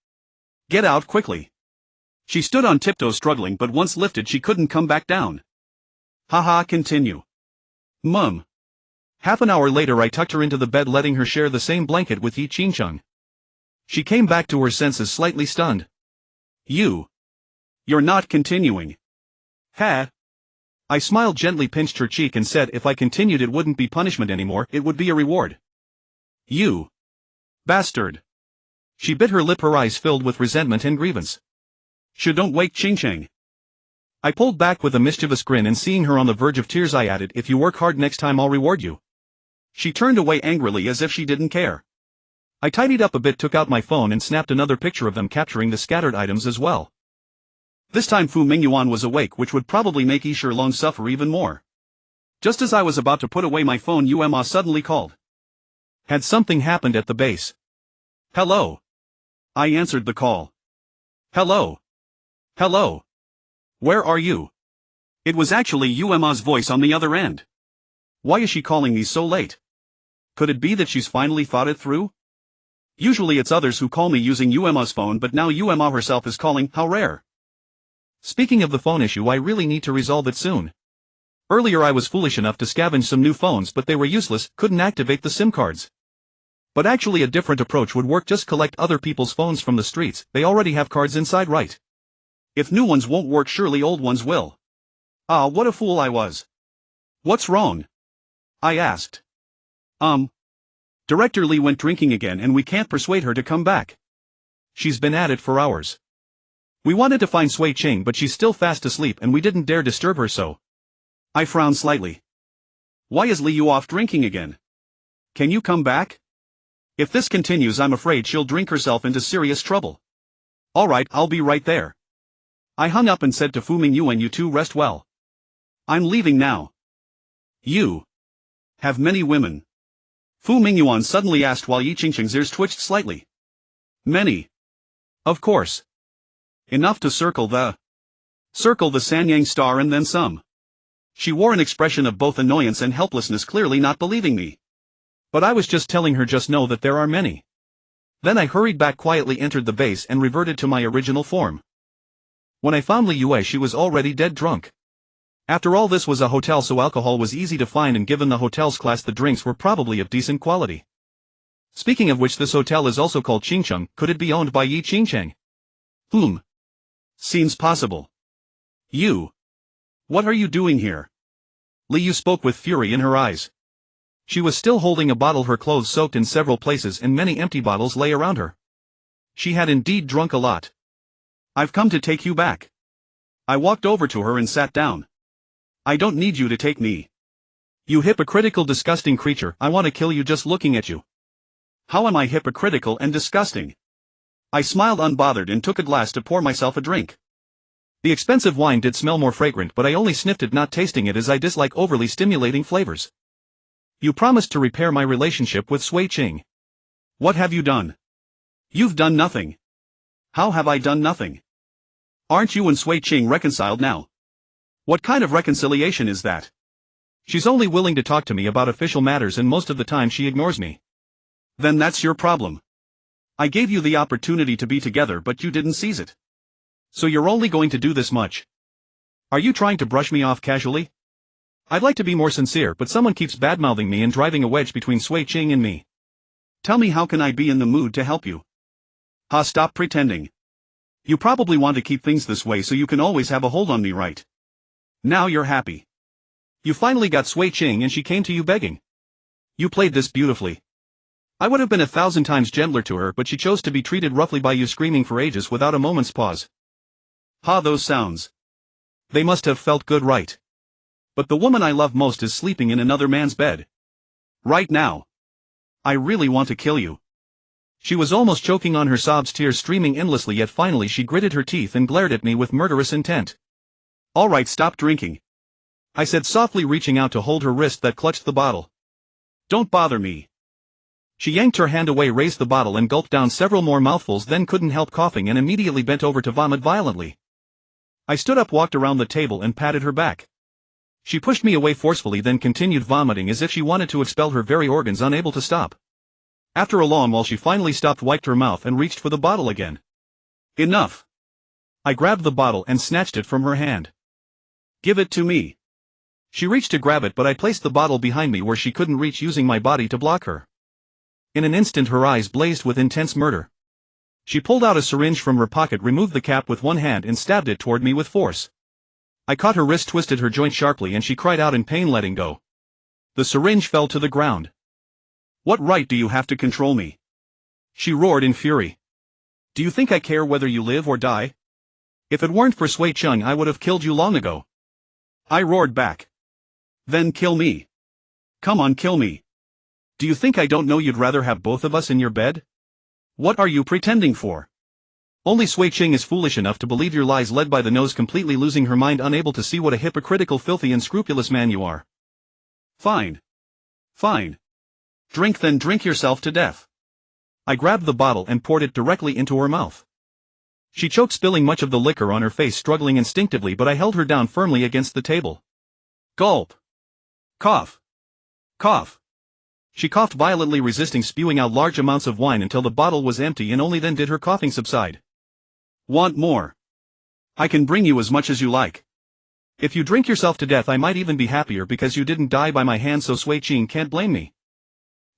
Get out quickly. She stood on tiptoes, struggling, but once lifted she couldn't come back down. Haha, continue. Mum. Half an hour later I tucked her into the bed, letting her share the same blanket with Yi Qingcheng. She came back to her senses, slightly stunned. You're not continuing. Ha. I smiled, gently pinched her cheek and said if I continued it wouldn't be punishment anymore, it would be a reward. You. Bastard. She bit her lip, her eyes filled with resentment and grievance. Don't wake Qingcheng. I pulled back with a mischievous grin, and seeing her on the verge of tears I added, if you work hard next time I'll reward you. She turned away angrily as if she didn't care. I tidied up a bit, took out my phone and snapped another picture of them, capturing the scattered items as well. This time Fu Mingyuan was awake, which would probably make Yi Shilong suffer even more. Just as I was about to put away my phone, Yu suddenly called. Had something happened at the base? Hello. I answered the call. Hello. Hello. Where are you? It was actually Yuma's voice on the other end. Why is she calling me so late? Could it be that she's finally thought it through? Usually it's others who call me using Yuma's phone, but now Yuma herself is calling. How rare. Speaking of the phone issue, I really need to resolve it soon. Earlier I was foolish enough to scavenge some new phones, but they were useless, couldn't activate the SIM cards. But actually a different approach would work, just collect other people's phones from the streets, they already have cards inside, right? If new ones won't work, surely old ones will. Ah, what a fool I was. What's wrong? I asked. Director Lee went drinking again and we can't persuade her to come back. She's been at it for hours. We wanted to find Sui Ching, but she's still fast asleep and we didn't dare disturb her, so. I frowned slightly. Why is Lee off drinking again? Can you come back? If this continues, I'm afraid she'll drink herself into serious trouble. Alright, I'll be right there. I hung up and said to Fu Mingyuan, you two rest well. I'm leaving now. You have many women? Fu Mingyuan suddenly asked while Yi Qingqing's ears twitched slightly. Many. Of course. Enough to circle the Sanyang star and then some. She wore an expression of both annoyance and helplessness, clearly not believing me. But I was just telling her just know that there are many. Then I hurried back, quietly entered the base and reverted to my original form. When I found Li Yue, she was already dead drunk. After all, this was a hotel, so alcohol was easy to find, and given the hotel's class, the drinks were probably of decent quality. Speaking of which, this hotel is also called Qingcheng. Could it be owned by Yi Qingcheng? Seems possible. You. What are you doing here? Li Yu spoke with fury in her eyes. She was still holding a bottle, her clothes soaked in several places, and many empty bottles lay around her. She had indeed drunk a lot. I've come to take you back. I walked over to her and sat down. I don't need you to take me. You hypocritical, disgusting creature, I want to kill you just looking at you. How am I hypocritical and disgusting? I smiled unbothered and took a glass to pour myself a drink. The expensive wine did smell more fragrant, but I only sniffed it, not tasting it, as I dislike overly stimulating flavors. You promised to repair my relationship with Sui Qing. What have you done? You've done nothing. How have I done nothing? Aren't you and Sui Qing reconciled now? What kind of reconciliation is that? She's only willing to talk to me about official matters, and most of the time she ignores me. Then that's your problem. I gave you the opportunity to be together, but you didn't seize it. So you're only going to do this much. Are you trying to brush me off casually? I'd like to be more sincere, but someone keeps badmouthing me and driving a wedge between Sui Qing and me. Tell me, how can I be in the mood to help you? Stop pretending. You probably want to keep things this way so you can always have a hold on me, right? Now you're happy. You finally got Sui Qing and she came to you begging. You played this beautifully. I would have been 1,000 times gentler to her, but she chose to be treated roughly by you, screaming for ages without a moment's pause. Those sounds. They must have felt good, right? But the woman I love most is sleeping in another man's bed. Right now. I really want to kill you. She was almost choking on her sobs, tears streaming endlessly, yet finally she gritted her teeth and glared at me with murderous intent. Alright, stop drinking. I said softly, reaching out to hold her wrist that clutched the bottle. Don't bother me. She yanked her hand away, raised the bottle and gulped down several more mouthfuls, then couldn't help coughing and immediately bent over to vomit violently. I stood up, walked around the table and patted her back. She pushed me away forcefully, then continued vomiting as if she wanted to expel her very organs, unable to stop. After a long while she finally stopped, wiped her mouth and reached for the bottle again. Enough. I grabbed the bottle and snatched it from her hand. Give it to me. She reached to grab it, but I placed the bottle behind me where she couldn't reach, using my body to block her. In an instant her eyes blazed with intense murder. She pulled out a syringe from her pocket, removed the cap with one hand and stabbed it toward me with force. I caught her wrist, twisted her joint sharply, and she cried out in pain, letting go. The syringe fell to the ground. What right do you have to control me? She roared in fury. Do you think I care whether you live or die? If it weren't for Sui Qing, I would have killed you long ago. I roared back. Then kill me. Come on, kill me. Do you think I don't know you'd rather have both of us in your bed? What are you pretending for? Only Sui Qing is foolish enough to believe your lies, led by the nose, completely losing her mind, unable to see what a hypocritical, filthy, and scrupulous man you are. Fine. Fine. Drink, then drink yourself to death. I grabbed the bottle and poured it directly into her mouth. She choked, spilling much of the liquor on her face, struggling instinctively, but I held her down firmly against the table. Gulp. Cough. Cough. She coughed violently, resisting spewing out large amounts of wine until the bottle was empty, and only then did her coughing subside. Want more? I can bring you as much as you like. If you drink yourself to death, I might even be happier, because you didn't die by my hand, so Sui Qing can't blame me.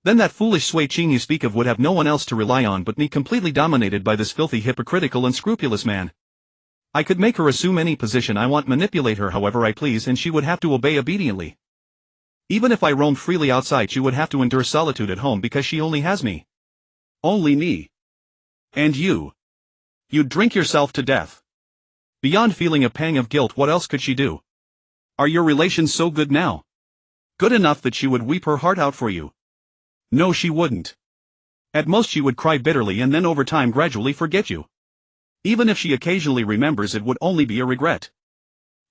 Then that foolish Sui Qing you speak of would have no one else to rely on but me, completely dominated by this filthy, hypocritical, and scrupulous man. I could make her assume any position I want, manipulate her however I please, and she would have to obey obediently. Even if I roamed freely outside, she would have to endure solitude at home because she only has me. Only me. And you. You'd drink yourself to death. Beyond feeling a pang of guilt, what else could she do? Are your relations so good now? Good enough that she would weep her heart out for you? No, she wouldn't. At most she would cry bitterly and then over time gradually forget you. Even if she occasionally remembers, it would only be a regret.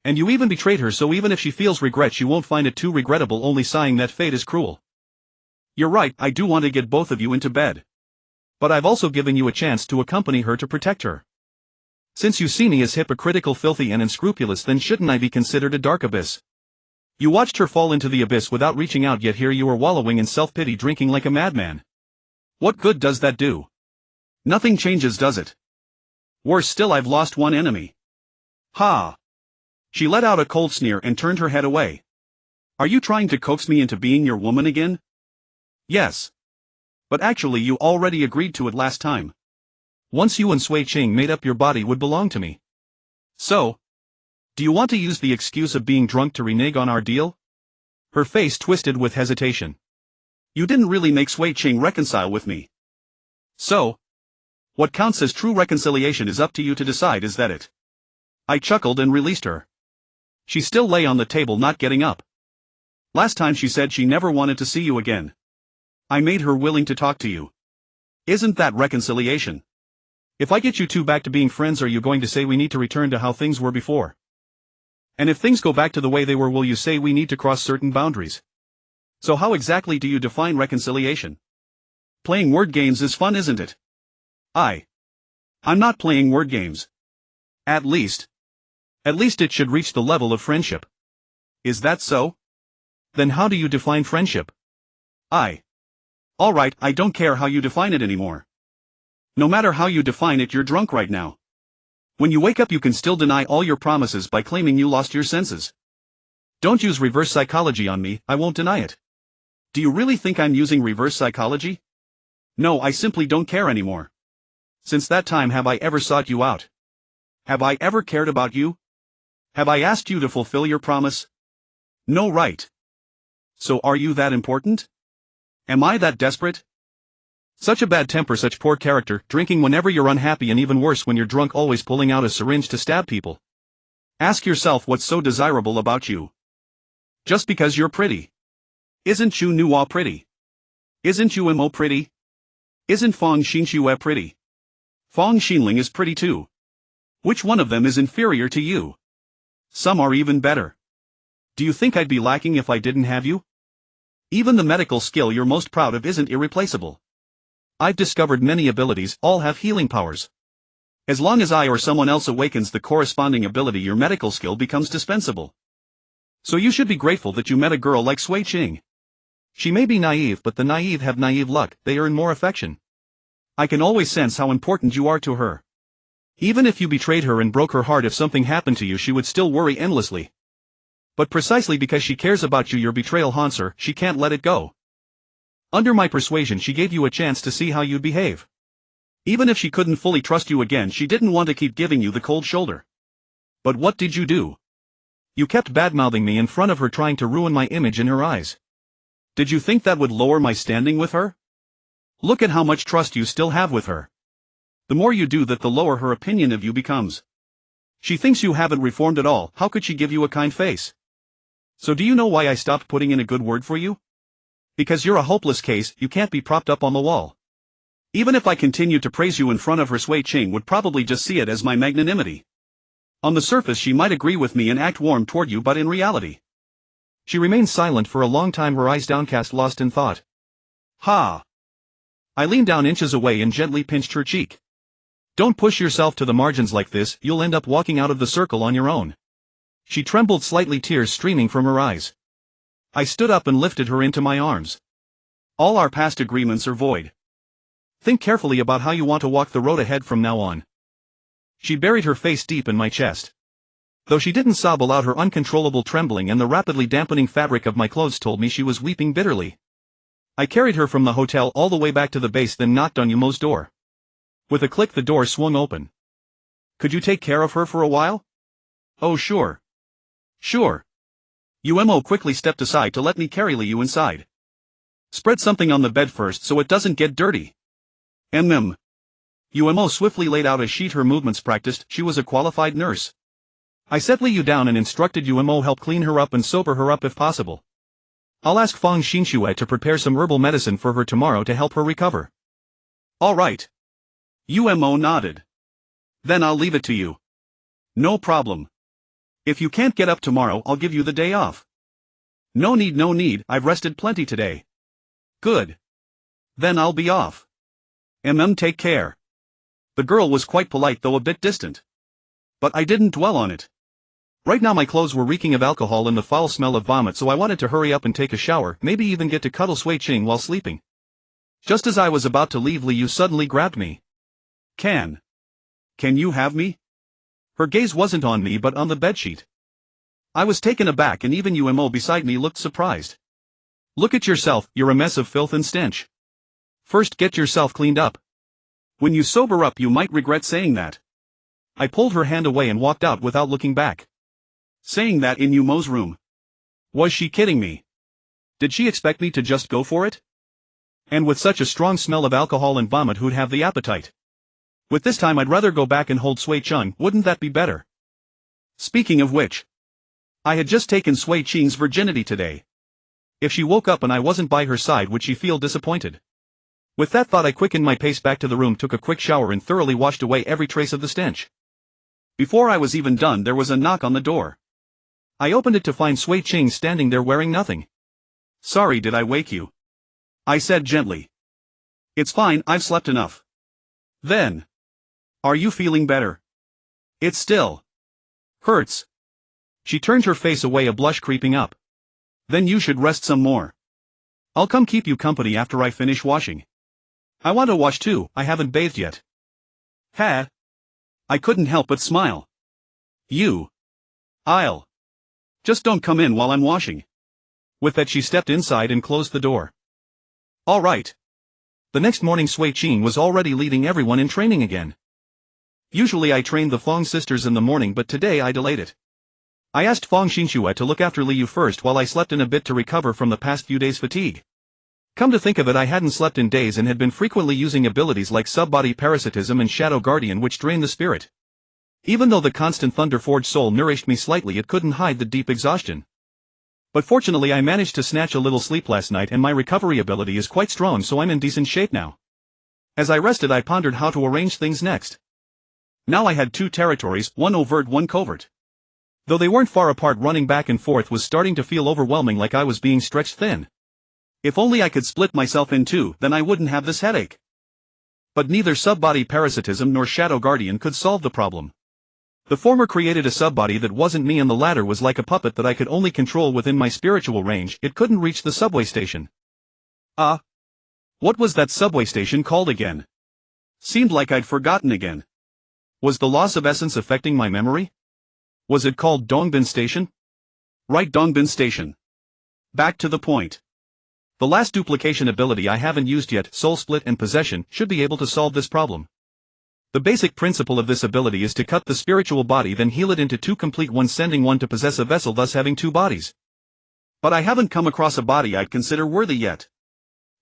And you even betrayed her, so even if she feels regret she won't find it too regrettable, only sighing that fate is cruel. You're right, I do want to get both of you into bed. But I've also given you a chance to accompany her to protect her. Since you see me as hypocritical, filthy and unscrupulous, then shouldn't I be considered a dark abyss? You watched her fall into the abyss without reaching out, yet here you are wallowing in self-pity, drinking like a madman. What good does that do? Nothing changes, does it? Worse still, I've lost one enemy. Ha! She let out a cold sneer and turned her head away. Are you trying to coax me into being your woman again? Yes. But actually you already agreed to it last time. Once you and Sui Ching made up, your body would belong to me. So? Do you want to use the excuse of being drunk to renege on our deal? Her face twisted with hesitation. You didn't really make Sui Ching reconcile with me. So? What counts as true reconciliation is up to you to decide, is that it? I chuckled and released her. She still lay on the table, not getting up. Last time she said she never wanted to see you again. I made her willing to talk to you. Isn't that reconciliation? If I get you two back to being friends, are you going to say we need to return to how things were before? And if things go back to the way they were, will you say we need to cross certain boundaries? So how exactly do you define reconciliation? Playing word games is fun, isn't it? I'm not playing word games. At least it should reach the level of friendship. Is that so? Then how do you define friendship? Alright, I don't care how you define it anymore. No matter how you define it, you're drunk right now. When you wake up you can still deny all your promises by claiming you lost your senses. Don't use reverse psychology on me, I won't deny it. Do you really think I'm using reverse psychology? No, I simply don't care anymore. Since that time, have I ever sought you out? Have I ever cared about you? Have I asked you to fulfill your promise? No, right. So are you that important? Am I that desperate? Such a bad temper, such poor character, drinking whenever you're unhappy, and even worse when you're drunk, always pulling out a syringe to stab people. Ask yourself what's so desirable about you. Just because you're pretty. Isn't Chu Nuo pretty? Isn't Yu Mo pretty? Isn't Fong Xinxue pretty? Fong Xinling is pretty too. Which one of them is inferior to you? Some are even better. Do you think I'd be lacking if I didn't have you? Even the medical skill you're most proud of isn't irreplaceable. I've discovered many abilities, all have healing powers. As long as I or someone else awakens the corresponding ability, your medical skill becomes dispensable. So you should be grateful that you met a girl like Sui Ching. She may be naive, but the naive have naive luck, they earn more affection. I can always sense how important you are to her. Even if you betrayed her and broke her heart, if something happened to you she would still worry endlessly. But precisely because she cares about you, your betrayal haunts her, she can't let it go. Under my persuasion she gave you a chance to see how you'd behave. Even if she couldn't fully trust you again, she didn't want to keep giving you the cold shoulder. But what did you do? You kept badmouthing me in front of her, trying to ruin my image in her eyes. Did you think that would lower my standing with her? Look at how much trust you still have with her. The more you do that, the lower her opinion of you becomes. She thinks you haven't reformed at all. How could she give you a kind face? So do you know why I stopped putting in a good word for you? Because you're a hopeless case, you can't be propped up on the wall. Even if I continued to praise you in front of her, Sui Ching would probably just see it as my magnanimity. On the surface she might agree with me and act warm toward you, but in reality. She remained silent for a long time, her eyes downcast, lost in thought. Ha! I leaned down inches away and gently pinched her cheek. Don't push yourself to the margins like this, you'll end up walking out of the circle on your own. She trembled slightly, tears streaming from her eyes. I stood up and lifted her into my arms. All our past agreements are void. Think carefully about how you want to walk the road ahead from now on. She buried her face deep in my chest. Though she didn't sob aloud, her uncontrollable trembling and the rapidly dampening fabric of my clothes told me she was weeping bitterly. I carried her from the hotel all the way back to the base, then knocked on Yumo's door. With a click the door swung open. Could you take care of her for a while? Oh sure. Sure. Yumo quickly stepped aside to let me carry you inside. Spread something on the bed first so it doesn't get dirty. Yumo swiftly laid out a sheet, her movements practiced, she was a qualified nurse. I set Liu down and instructed Yumo help clean her up and sober her up if possible. I'll ask Fong Xinxue to prepare some herbal medicine for her tomorrow to help her recover. Alright. UMO nodded. Then I'll leave it to you. No problem. If you can't get up tomorrow, I'll give you the day off. No need, I've rested plenty today. Good. Then I'll be off. Take care. The girl was quite polite though a bit distant. But I didn't dwell on it. Right now my clothes were reeking of alcohol and the foul smell of vomit, so I wanted to hurry up and take a shower, maybe even get to cuddle Sui Ching while sleeping. Just as I was about to leave, Liu suddenly grabbed me. Can you have me? Her gaze wasn't on me but on the bedsheet. I was taken aback, and even UMO beside me looked surprised. Look at yourself, you're a mess of filth and stench. First get yourself cleaned up. When you sober up you might regret saying that. I pulled her hand away and walked out without looking back. Saying that in UMO's room. Was she kidding me? Did she expect me to just go for it? And with such a strong smell of alcohol and vomit, who'd have the appetite? With this time I'd rather go back and hold Sui Ching, wouldn't that be better? Speaking of which, I had just taken Sui Ching's virginity today. If she woke up and I wasn't by her side, would she feel disappointed? With that thought I quickened my pace back to the room, took a quick shower and thoroughly washed away every trace of the stench. Before I was even done there was a knock on the door. I opened it to find Sui Ching standing there wearing nothing. Sorry, did I wake you? I said gently. It's fine, I've slept enough. Then. Are you feeling better? It still hurts. She turned her face away, a blush creeping up. Then you should rest some more. I'll come keep you company after I finish washing. I want to wash too, I haven't bathed yet. Ha! I couldn't help but smile. I'll. Just don't come in while I'm washing. With that she stepped inside and closed the door. Alright. The next morning Sui Ching was already leading everyone in training again. Usually I trained the Fong sisters in the morning, but today I delayed it. I asked Fong Xinxue to look after Liu first while I slept in a bit to recover from the past few days' fatigue. Come to think of it, I hadn't slept in days and had been frequently using abilities like sub-body parasitism and Shadow Guardian, which drain the spirit. Even though the constant Thunderforged soul nourished me slightly, it couldn't hide the deep exhaustion. But fortunately I managed to snatch a little sleep last night, and my recovery ability is quite strong, so I'm in decent shape now. As I rested I pondered how to arrange things next. Now I had two territories, one overt, one covert. Though they weren't far apart, running back and forth was starting to feel overwhelming, like I was being stretched thin. If only I could split myself in two, then I wouldn't have this headache. But neither sub-body parasitism nor Shadow Guardian could solve the problem. The former created a sub-body that wasn't me, and the latter was like a puppet that I could only control within my spiritual range. It couldn't reach the subway station. What was that subway station called again? Seemed like I'd forgotten again. Was the loss of essence affecting my memory? Was it called Dongbin Station? Right, Dongbin Station. Back to the point. The last duplication ability I haven't used yet, Soul Split and Possession, should be able to solve this problem. The basic principle of this ability is to cut the spiritual body, then heal it into two complete ones, sending one to possess a vessel, thus having two bodies. But I haven't come across a body I'd consider worthy yet.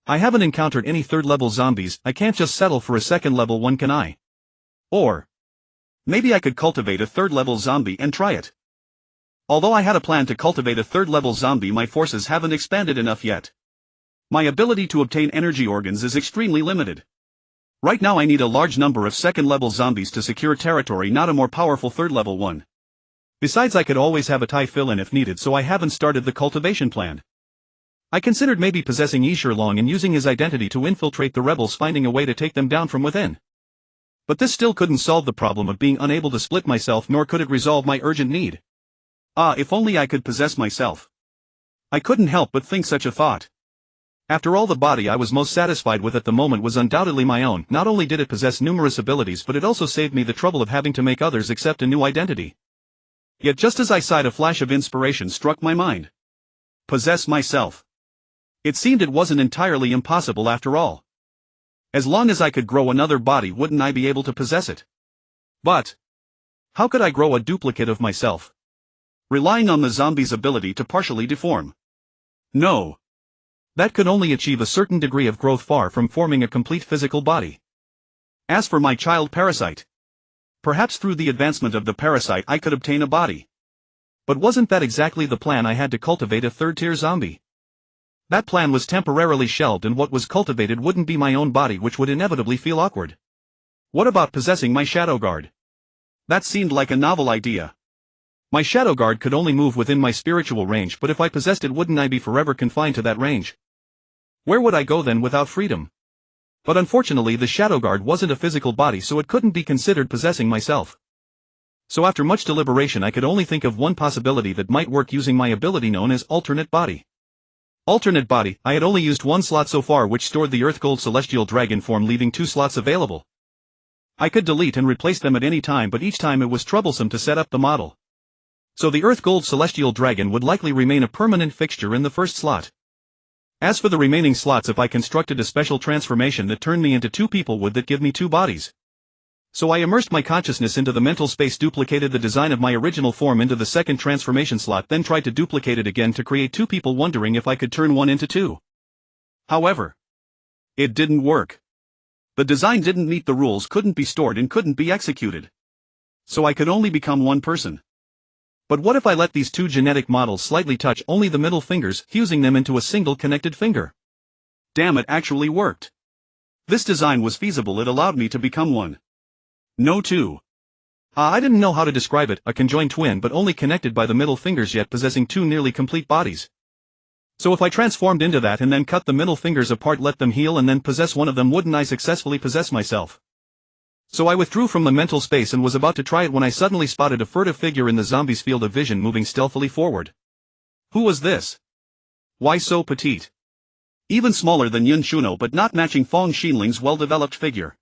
I haven't encountered any third-level zombies. I can't just settle for a second-level one, can I? Or maybe I could cultivate a third-level zombie and try it. Although I had a plan to cultivate a third-level zombie, my forces haven't expanded enough yet. My ability to obtain energy organs is extremely limited. Right now I need a large number of second-level zombies to secure territory, not a more powerful third-level one. Besides, I could always have a Tai fill in if needed, so I haven't started the cultivation plan. I considered maybe possessing Yi Shilong and using his identity to infiltrate the rebels, finding a way to take them down from within. But this still couldn't solve the problem of being unable to split myself, nor could it resolve my urgent need. If only I could possess myself. I couldn't help but think such a thought. After all, the body I was most satisfied with at the moment was undoubtedly my own. Not only did it possess numerous abilities, but it also saved me the trouble of having to make others accept a new identity. Yet just as I sighed, a flash of inspiration struck my mind. Possess myself. It seemed it wasn't entirely impossible after all. As long as I could grow another body, wouldn't I be able to possess it? But how could I grow a duplicate of myself? Relying on the zombie's ability to partially deform? No. That could only achieve a certain degree of growth, far from forming a complete physical body. As for my child parasite, perhaps through the advancement of the parasite I could obtain a body. But wasn't that exactly the plan I had, to cultivate a third-tier zombie? That plan was temporarily shelved, and what was cultivated wouldn't be my own body, which would inevitably feel awkward. What about possessing my shadow guard? That seemed like a novel idea. My shadow guard could only move within my spiritual range, but if I possessed it, wouldn't I be forever confined to that range? Where would I go then without freedom? But unfortunately the shadow guard wasn't a physical body, so it couldn't be considered possessing myself. So after much deliberation I could only think of one possibility that might work using my ability known as alternate body. Alternate body, I had only used one slot so far, which stored the Earth Gold Celestial Dragon form, leaving 2 slots available. I could delete and replace them at any time, but each time it was troublesome to set up the model. So the Earth Gold Celestial Dragon would likely remain a permanent fixture in the first slot. As for the remaining slots, if I constructed a special transformation that turned me into 2 people, would that give me 2 bodies? So I immersed my consciousness into the mental space, duplicated the design of my original form into the second transformation slot, then tried to duplicate it again to create 2 people, wondering if I could turn one into 2. However, it didn't work. The design didn't meet the rules, couldn't be stored, and couldn't be executed. So I could only become one person. But what if I let these 2 genetic models slightly touch only the middle fingers, fusing them into a single connected finger? Damn, it actually worked. This design was feasible, it allowed me to become one. No 2. I didn't know how to describe it, a conjoined twin, but only connected by the middle fingers, yet possessing 2 nearly complete bodies. So if I transformed into that and then cut the middle fingers apart, let them heal, and then possess one of them, wouldn't I successfully possess myself? So I withdrew from the mental space and was about to try it when I suddenly spotted a furtive figure in the zombie's field of vision moving stealthily forward. Who was this? Why so petite? Even smaller than Yun Shuno, but not matching Fong Xinling's well-developed figure.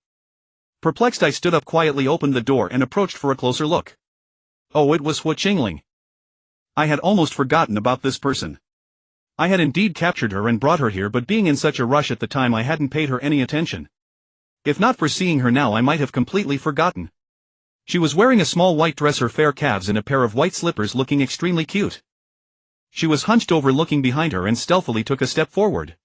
Perplexed, I stood up quietly, opened the door, and approached for a closer look. Oh, it was Hu Qingling. I had almost forgotten about this person. I had indeed captured her and brought her here, but being in such a rush at the time I hadn't paid her any attention. If not for seeing her now, I might have completely forgotten. She was wearing a small white dress, her fair calves, and a pair of white slippers, looking extremely cute. She was hunched over, looking behind her, and stealthily took a step forward.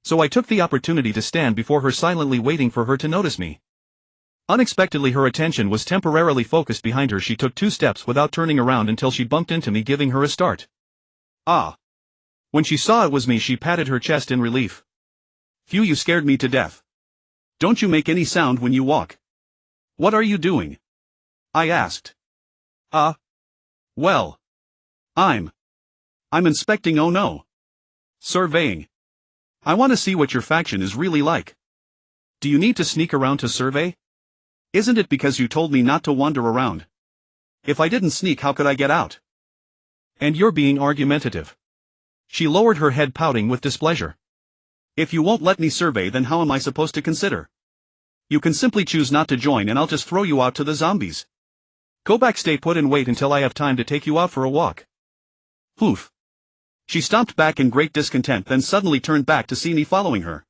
So I took the opportunity to stand before her, silently waiting for her to notice me. Unexpectedly, her attention was temporarily focused behind her. She took 2 steps without turning around until she bumped into me, giving her a start. Ah! When she saw it was me, she patted her chest in relief. Phew, you scared me to death. Don't you make any sound when you walk? What are you doing? I asked. Well. I'm inspecting. Oh no. Surveying. I want to see what your faction is really like. Do you need to sneak around to survey? Isn't it because you told me not to wander around? If I didn't sneak, how could I get out? And you're being argumentative. She lowered her head, pouting with displeasure. If you won't let me survey, then how am I supposed to consider? You can simply choose not to join, and I'll just throw you out to the zombies. Go back, stay put, and wait until I have time to take you out for a walk. Poof. She stomped back in great discontent, then suddenly turned back to see me following her.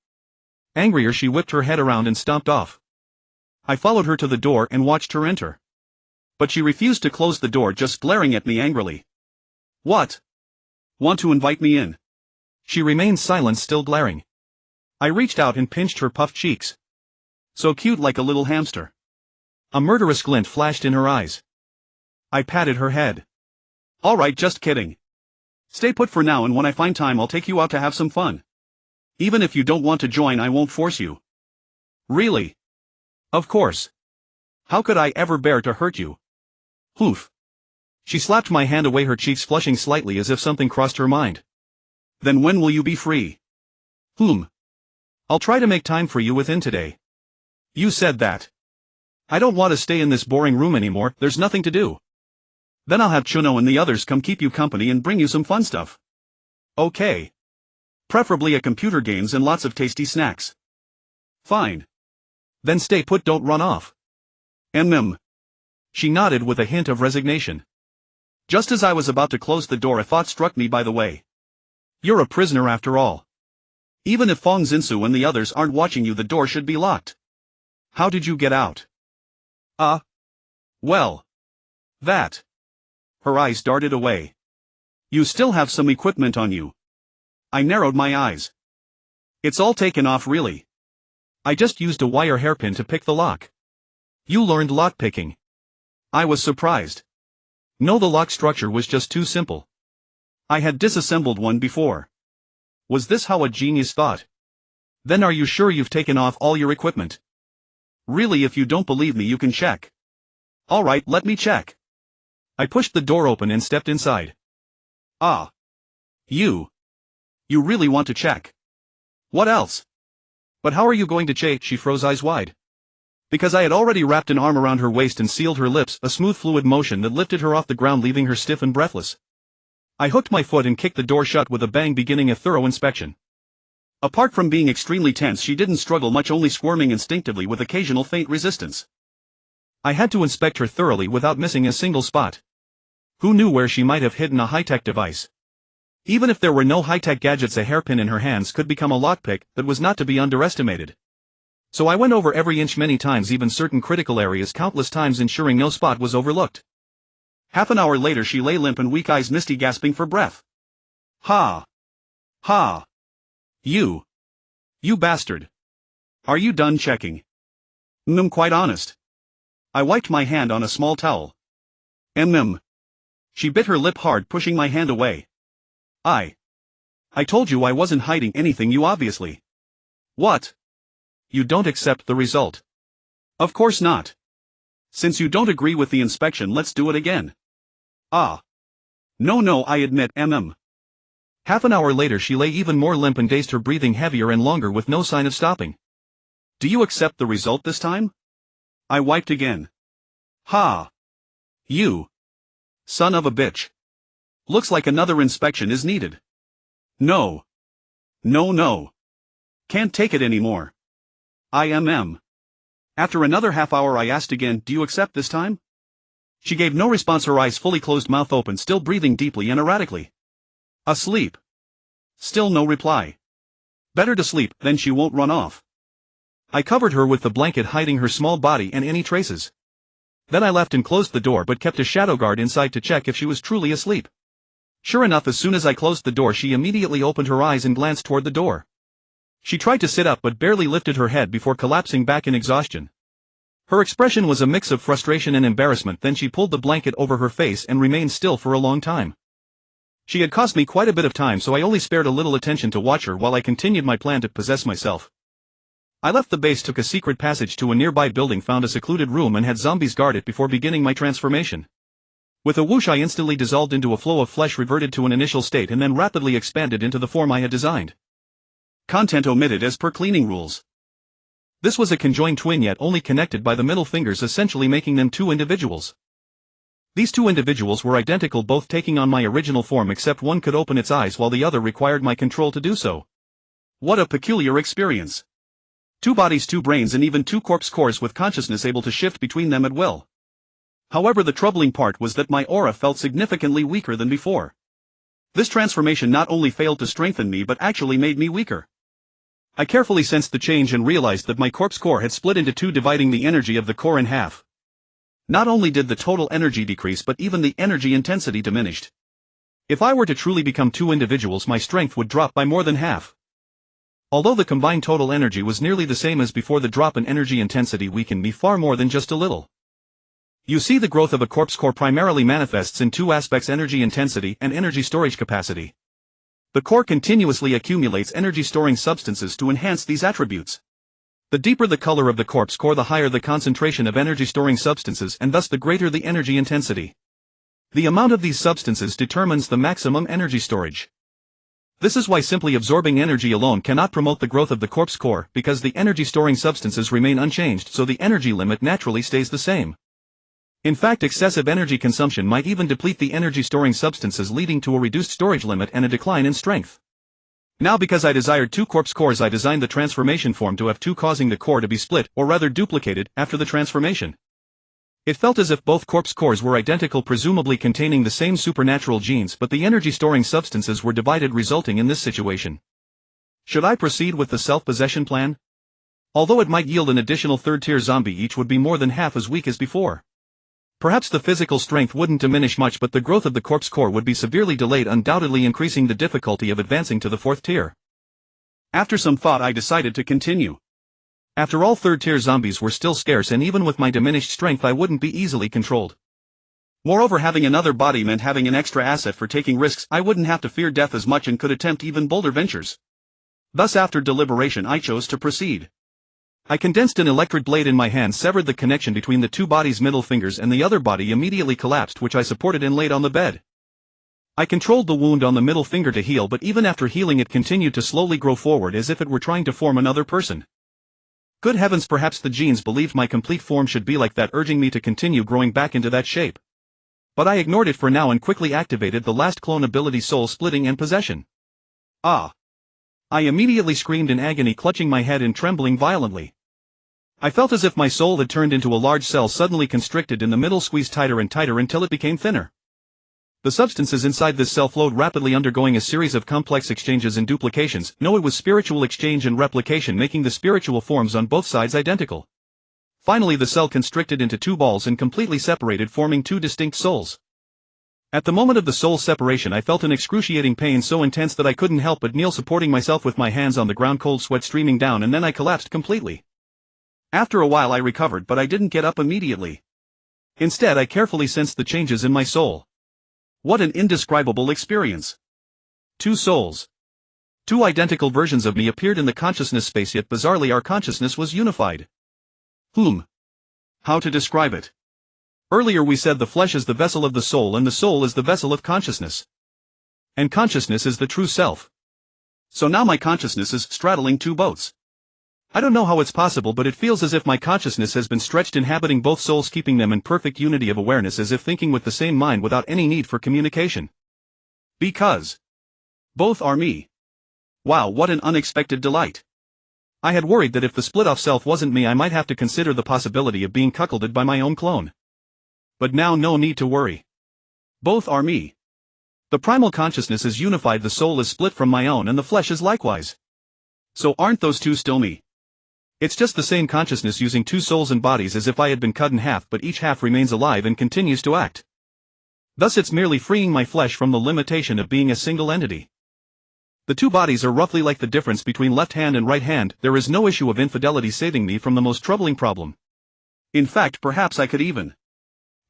Angrier, she whipped her head around and stomped off. I followed her to the door and watched her enter. But she refused to close the door, just glaring at me angrily. What? Want to invite me in? She remained silent, still glaring. I reached out and pinched her puffed cheeks. So cute, like a little hamster. A murderous glint flashed in her eyes. I patted her head. All right, just kidding. Stay put for now, and when I find time I'll take you out to have some fun. Even if you don't want to join, I won't force you. Really? Of course. How could I ever bear to hurt you? Poof. She slapped my hand away, her cheeks flushing slightly as if something crossed her mind. Then when will you be free? I'll try to make time for you within today. You said that. I don't want to stay in this boring room anymore, there's nothing to do. Then I'll have Chuno and the others come keep you company and bring you some fun stuff. Okay. Preferably a computer games and lots of tasty snacks. Fine. Then stay put, don't run off. She nodded with a hint of resignation. Just as I was about to close the door, a thought struck me, by the way. You're a prisoner after all. Even if Fong Xinsu and the others aren't watching you, the door should be locked. How did you get out? Well. That. Her eyes darted away. You still have some equipment on you. I narrowed my eyes. It's all taken off, really. I just used a wire hairpin to pick the lock. You learned lockpicking. I was surprised. No, the lock structure was just too simple. I had disassembled one before. Was this how a genius thought? Then are you sure you've taken off all your equipment? Really, if you don't believe me you can check. Alright, let me check. I pushed the door open and stepped inside. Ah. You really want to check? What else? But how are you going to check? She froze, eyes wide. Because I had already wrapped an arm around her waist and sealed her lips, a smooth fluid motion that lifted her off the ground, leaving her stiff and breathless. I hooked my foot and kicked the door shut with a bang, beginning a thorough inspection. Apart from being extremely tense, she didn't struggle much, only squirming instinctively with occasional faint resistance. I had to inspect her thoroughly without missing a single spot. Who knew where she might have hidden a high-tech device? Even if there were no high-tech gadgets, a hairpin in her hands could become a lockpick that was not to be underestimated. So I went over every inch many times, even certain critical areas countless times, ensuring no spot was overlooked. Half an hour later she lay limp and weak, eyes misty, gasping for breath. Ha! Ha! You bastard! Are you done checking? Quite honest. I wiped my hand on a small towel. She bit her lip hard, pushing my hand away. I told you I wasn't hiding anything, you obviously. What? You don't accept the result? Of course not. Since you don't agree with the inspection, let's do it again. Ah. No, I admit, Half an hour later she lay even more limp and dazed, her breathing heavier and longer with no sign of stopping. Do you accept the result this time? I wiped again. Ha! You son of a bitch. Looks like another inspection is needed. No. Can't take it anymore. After another half hour I asked again, do you accept this time? She gave no response, her eyes fully closed, mouth open, still breathing deeply and erratically. Asleep. Still no reply. Better to sleep, then she won't run off. I covered her with the blanket, hiding her small body and any traces. Then I left and closed the door, but kept a shadow guard inside to check if she was truly asleep. Sure enough, as soon as I closed the door she immediately opened her eyes and glanced toward the door. She tried to sit up but barely lifted her head before collapsing back in exhaustion. Her expression was a mix of frustration and embarrassment, then she pulled the blanket over her face and remained still for a long time. She had cost me quite a bit of time, so I only spared a little attention to watch her while I continued my plan to possess myself. I left the base, took a secret passage to a nearby building, found a secluded room and had zombies guard it before beginning my transformation. With a whoosh I instantly dissolved into a flow of flesh, reverted to an initial state and then rapidly expanded into the form I had designed. Content omitted as per cleaning rules. This was a conjoined twin, yet only connected by the middle fingers, essentially making them two individuals. These two individuals were identical, both taking on my original form, except one could open its eyes while the other required my control to do so. What a peculiar experience. Two bodies, two brains, and even two corpse cores with consciousness able to shift between them at will. However, the troubling part was that my aura felt significantly weaker than before. This transformation not only failed to strengthen me but actually made me weaker. I carefully sensed the change and realized that my corpse core had split into two, dividing the energy of the core in half. Not only did the total energy decrease, but even the energy intensity diminished. If I were to truly become two individuals, my strength would drop by more than half. Although the combined total energy was nearly the same as before, the drop in energy intensity weakened me far more than just a little. You see, the growth of a corpse core primarily manifests in two aspects: energy intensity and energy storage capacity. The core continuously accumulates energy storing substances to enhance these attributes. The deeper the color of the corpse core, the higher the concentration of energy storing substances, and thus the greater the energy intensity. The amount of these substances determines the maximum energy storage. This is why simply absorbing energy alone cannot promote the growth of the corpse core, because the energy storing substances remain unchanged, so the energy limit naturally stays the same. In fact, excessive energy consumption might even deplete the energy storing substances, leading to a reduced storage limit and a decline in strength. Now, because I desired two corpse cores, I designed the transformation form to have two, causing the core to be split, or rather duplicated, after the transformation. It felt as if both corpse cores were identical, presumably containing the same supernatural genes, but the energy storing substances were divided, resulting in this situation. Should I proceed with the self-possession plan? Although it might yield an additional third-tier zombie, each would be more than half as weak as before. Perhaps the physical strength wouldn't diminish much, but the growth of the corpse core would be severely delayed, undoubtedly increasing the difficulty of advancing to the fourth tier. After some thought, I decided to continue. After all, third-tier zombies were still scarce, and even with my diminished strength I wouldn't be easily controlled. Moreover, having another body meant having an extra asset for taking risks. I wouldn't have to fear death as much and could attempt even bolder ventures. Thus, after deliberation, I chose to proceed. I condensed an electric blade in my hand, severed the connection between the two bodies' middle fingers, and the other body immediately collapsed, which I supported and laid on the bed. I controlled the wound on the middle finger to heal, but even after healing it continued to slowly grow forward as if it were trying to form another person. Good heavens, perhaps the genes believed my complete form should be like that, urging me to continue growing back into that shape. But I ignored it for now and quickly activated the last clone ability, soul splitting and possession. Ah! I immediately screamed in agony, clutching my head and trembling violently. I felt as if my soul had turned into a large cell, suddenly constricted in the middle, squeezed tighter and tighter until it became thinner. The substances inside this cell flowed rapidly, undergoing a series of complex exchanges and duplications. No, it was spiritual exchange and replication, making the spiritual forms on both sides identical. Finally, the cell constricted into two balls and completely separated, forming two distinct souls. At the moment of the soul separation, I felt an excruciating pain so intense that I couldn't help but kneel, supporting myself with my hands on the ground, cold sweat streaming down, and then I collapsed completely. After a while I recovered, but I didn't get up immediately. Instead, I carefully sensed the changes in my soul. What an indescribable experience! Two souls. Two identical versions of me appeared in the consciousness space, yet bizarrely our consciousness was unified. How to describe it? Earlier we said the flesh is the vessel of the soul and the soul is the vessel of consciousness. And consciousness is the true self. So now my consciousness is straddling two boats. I don't know how it's possible, but it feels as if my consciousness has been stretched, inhabiting both souls, keeping them in perfect unity of awareness, as if thinking with the same mind without any need for communication. Because both are me. Wow, what an unexpected delight. I had worried that if the split-off self wasn't me, I might have to consider the possibility of being cuckolded by my own clone. But now no need to worry. Both are me. The primal consciousness is unified, the soul is split from my own, and the flesh is likewise. So aren't those two still me? It's just the same consciousness using two souls and bodies, as if I had been cut in half, but each half remains alive and continues to act. Thus it's merely freeing my flesh from the limitation of being a single entity. The two bodies are roughly like the difference between left hand and right hand. There is no issue of infidelity saving me from the most troubling problem. In fact, perhaps I could even.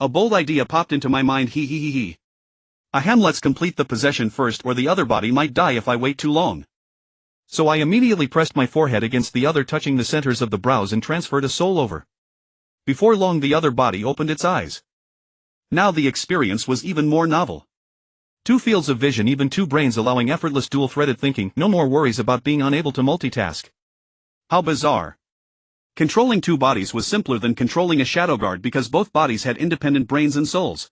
A bold idea popped into my mind. Ahem, let's complete the possession first, or the other body might die if I wait too long. So I immediately pressed my forehead against the other, touching the centers of the brows, and transferred a soul over. Before long the other body opened its eyes. Now the experience was even more novel. Two fields of vision, even two brains, allowing effortless dual-threaded thinking, no more worries about being unable to multitask. How bizarre. Controlling two bodies was simpler than controlling a shadow guard, because both bodies had independent brains and souls.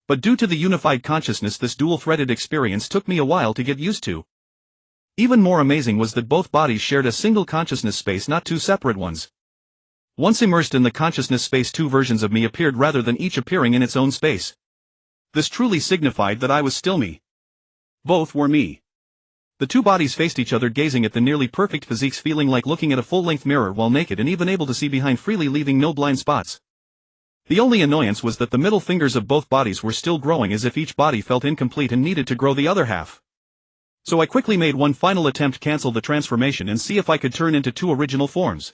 But due to the unified consciousness, this dual-threaded experience took me a while to get used to. Even more amazing was that both bodies shared a single consciousness space, not two separate ones. Once immersed in the consciousness space, two versions of me appeared rather than each appearing in its own space. This truly signified that I was still me. Both were me. The two bodies faced each other, gazing at the nearly perfect physiques, feeling like looking at a full-length mirror while naked and even able to see behind freely, leaving no blind spots. The only annoyance was that the middle fingers of both bodies were still growing, as if each body felt incomplete and needed to grow the other half. So I quickly made one final attempt, cancel the transformation, and see if I could turn into two original forms.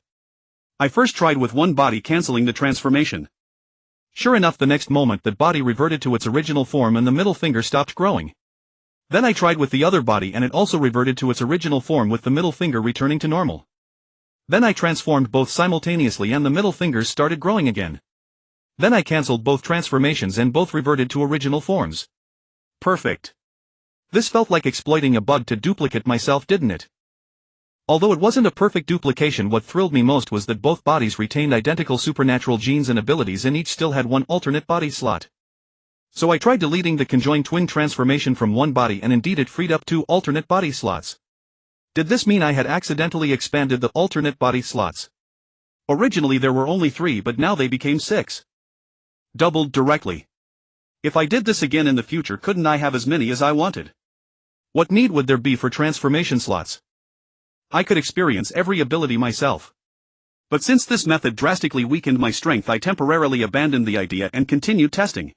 I first tried with one body, canceling the transformation. Sure enough, the next moment that body reverted to its original form and the middle finger stopped growing. Then I tried with the other body and it also reverted to its original form, with the middle finger returning to normal. Then I transformed both simultaneously and the middle fingers started growing again. Then I cancelled both transformations and both reverted to original forms. Perfect. This felt like exploiting a bug to duplicate myself, didn't it? Although it wasn't a perfect duplication, what thrilled me most was that both bodies retained identical supernatural genes and abilities, and each still had one alternate body slot. So I tried deleting the conjoined twin transformation from one body, and indeed it freed up two alternate body slots. Did this mean I had accidentally expanded the alternate body slots? Originally there were only 3, but now they became 6. Doubled directly. If I did this again in the future, couldn't I have as many as I wanted? What need would there be for transformation slots? I could experience every ability myself. But since this method drastically weakened my strength, I temporarily abandoned the idea and continued testing.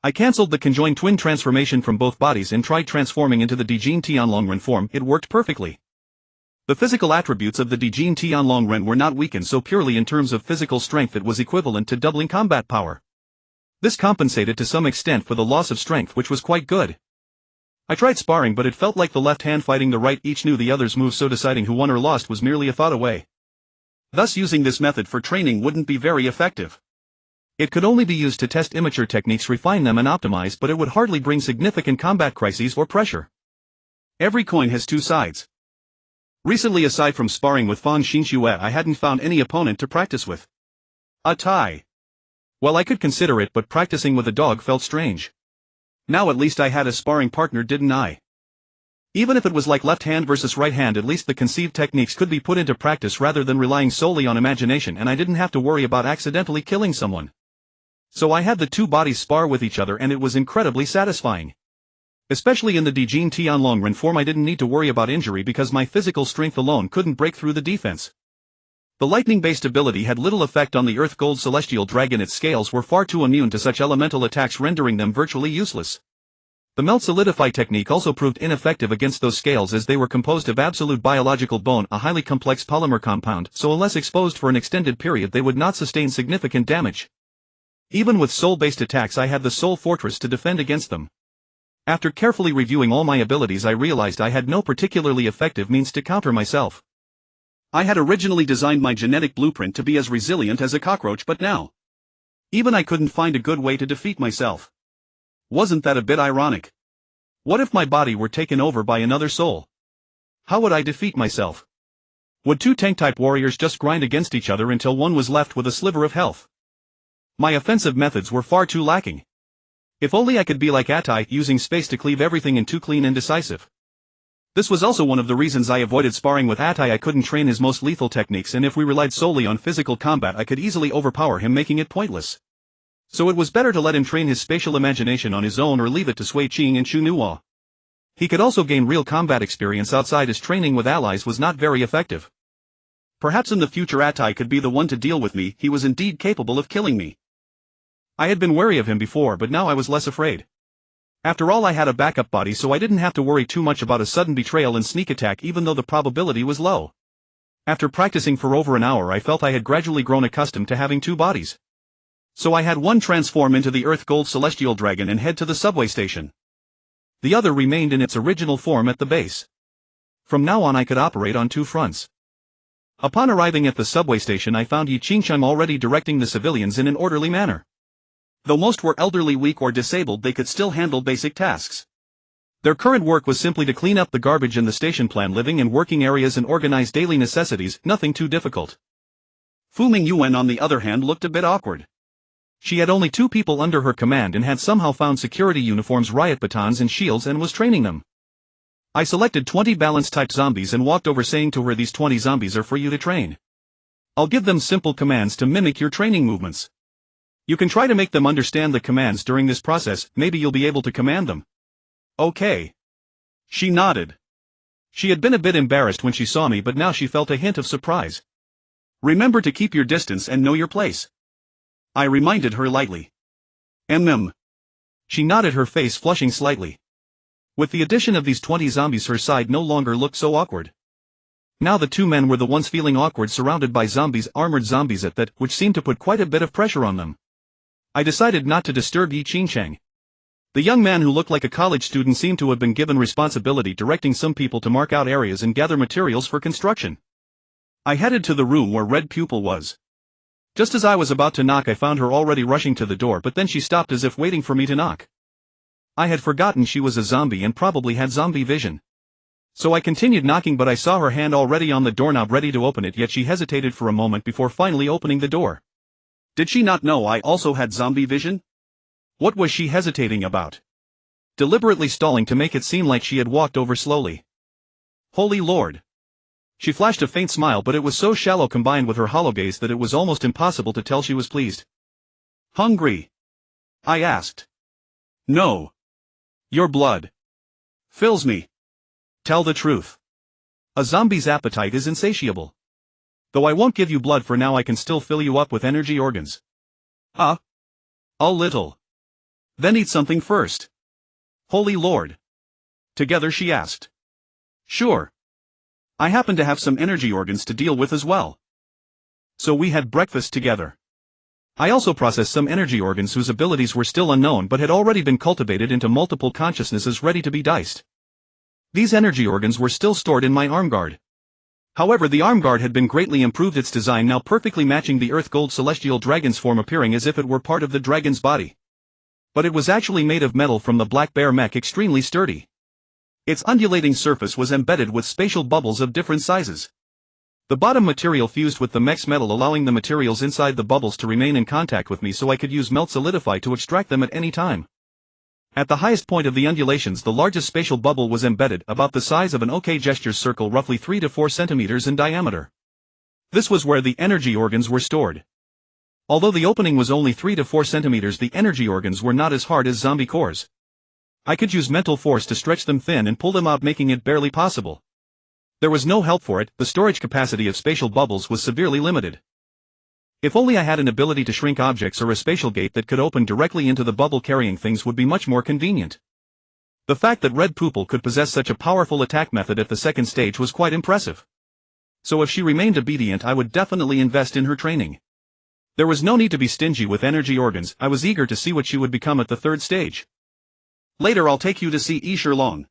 I cancelled the conjoined twin transformation from both bodies and tried transforming into the Dijin Tianlongren form. It worked perfectly. The physical attributes of the Dijin Tianlongren were not weakened, so purely in terms of physical strength it was equivalent to doubling combat power. This compensated to some extent for the loss of strength, which was quite good. I tried sparring, but it felt like the left hand fighting the right, each knew the other's moves, so deciding who won or lost was merely a thought away. Thus using this method for training wouldn't be very effective. It could only be used to test immature techniques, refine them and optimize, but it would hardly bring significant combat crises or pressure. Every coin has two sides. Recently, aside from sparring with Fan Xinxue, I hadn't found any opponent to practice with. A tie. Well, I could consider it, but practicing with a dog felt strange. Now at least I had a sparring partner, didn't I? Even if it was like left hand versus right hand, at least the conceived techniques could be put into practice rather than relying solely on imagination, and I didn't have to worry about accidentally killing someone. So I had the two bodies spar with each other, and it was incredibly satisfying. Especially in the Dijin Tianlongren form, I didn't need to worry about injury because my physical strength alone couldn't break through the defense. The lightning-based ability had little effect on the Earth Gold Celestial Dragon. Its scales were far too immune to such elemental attacks, rendering them virtually useless. The Melt Solidify technique also proved ineffective against those scales, as they were composed of absolute biological bone, a highly complex polymer compound, so unless exposed for an extended period they would not sustain significant damage. Even with soul-based attacks, I had the Soul Fortress to defend against them. After carefully reviewing all my abilities, I realized I had no particularly effective means to counter myself. I had originally designed my genetic blueprint to be as resilient as a cockroach, but now even I couldn't find a good way to defeat myself. Wasn't that a bit ironic? What if my body were taken over by another soul? How would I defeat myself? Would two tank-type warriors just grind against each other until one was left with a sliver of health? My offensive methods were far too lacking. If only I could be like Atai, using space to cleave everything in too clean and decisive. This was also one of the reasons I avoided sparring with Atai. I couldn't train his most lethal techniques, and if we relied solely on physical combat I could easily overpower him, making it pointless. So it was better to let him train his spatial imagination on his own or leave it to Sui Qing and Chu Nuo. He could also gain real combat experience outside, his training with allies was not very effective. Perhaps in the future Atai could be the one to deal with me. He was indeed capable of killing me. I had been wary of him before, but now I was less afraid. After all, I had a backup body, so I didn't have to worry too much about a sudden betrayal and sneak attack, even though the probability was low. After practicing for over an hour, I felt I had gradually grown accustomed to having two bodies. So I had one transform into the Earth Gold Celestial Dragon and head to the subway station. The other remained in its original form at the base. From now on I could operate on two fronts. Upon arriving at the subway station, I found Yi Qingcheng already directing the civilians in an orderly manner. Though most were elderly, weak or disabled, they could still handle basic tasks. Their current work was simply to clean up the garbage in the station, plan living and working areas and organize daily necessities, nothing too difficult. Fu Mingyuan, on the other hand, looked a bit awkward. She had only 2 people under her command and had somehow found security uniforms, riot batons and shields, and was training them. I selected 20 balance-type zombies and walked over, saying to her, "These 20 zombies are for you to train. I'll give them simple commands to mimic your training movements. You can try to make them understand the commands during this process, maybe you'll be able to command them." "Okay." She nodded. She had been a bit embarrassed when she saw me, but now she felt a hint of surprise. "Remember to keep your distance and know your place," I reminded her lightly. She nodded, her face flushing slightly. With the addition of these 20 zombies, her side no longer looked so awkward. Now the 2 men were the ones feeling awkward, surrounded by zombies, armored zombies at that, which seemed to put quite a bit of pressure on them. I decided not to disturb Yi Qingcheng. The young man, who looked like a college student, seemed to have been given responsibility directing some people to mark out areas and gather materials for construction. I headed to the room where Red Pupil was. Just as I was about to knock, I found her already rushing to the door, but then she stopped as if waiting for me to knock. I had forgotten she was a zombie and probably had zombie vision. So I continued knocking, but I saw her hand already on the doorknob ready to open it, yet she hesitated for a moment before finally opening the door. Did she not know I also had zombie vision? What was she hesitating about? Deliberately stalling to make it seem like she had walked over slowly. Holy Lord! She flashed a faint smile, but it was so shallow combined with her hollow gaze that it was almost impossible to tell she was pleased. "Hungry?" I asked. "No. Your blood fills me. Tell the truth. A zombie's appetite is insatiable. Though I won't give you blood for now, I can still fill you up with energy organs." "A little. Then eat something first." "Holy Lord." Together, she asked. "Sure. I happen to have some energy organs to deal with as well." So we had breakfast together. I also processed some energy organs whose abilities were still unknown but had already been cultivated into multiple consciousnesses ready to be diced. These energy organs were still stored in my arm guard. However, the arm guard had been greatly improved, its design now perfectly matching the earth gold celestial dragon's form, appearing as if it were part of the dragon's body. But it was actually made of metal from the black bear mech, extremely sturdy. Its undulating surface was embedded with spatial bubbles of different sizes. The bottom material fused with the mech's metal, allowing the materials inside the bubbles to remain in contact with me so I could use melt solidify to extract them at any time. At the highest point of the undulations, the largest spatial bubble was embedded, about the size of an OK Gestures circle, roughly 3 to 4 centimeters in diameter. This was where the energy organs were stored. Although the opening was only 3 to 4 centimeters, the energy organs were not as hard as zombie cores. I could use mental force to stretch them thin and pull them out, making it barely possible. There was no help for it, the storage capacity of spatial bubbles was severely limited. If only I had an ability to shrink objects or a spatial gate that could open directly into the bubble carrying things would be much more convenient. The fact that Red Poople could possess such a powerful attack method at the second stage was quite impressive. So if she remained obedient, I would definitely invest in her training. There was no need to be stingy with energy organs, I was eager to see what she would become at the third stage. Later I'll take you to see Yi Shilong.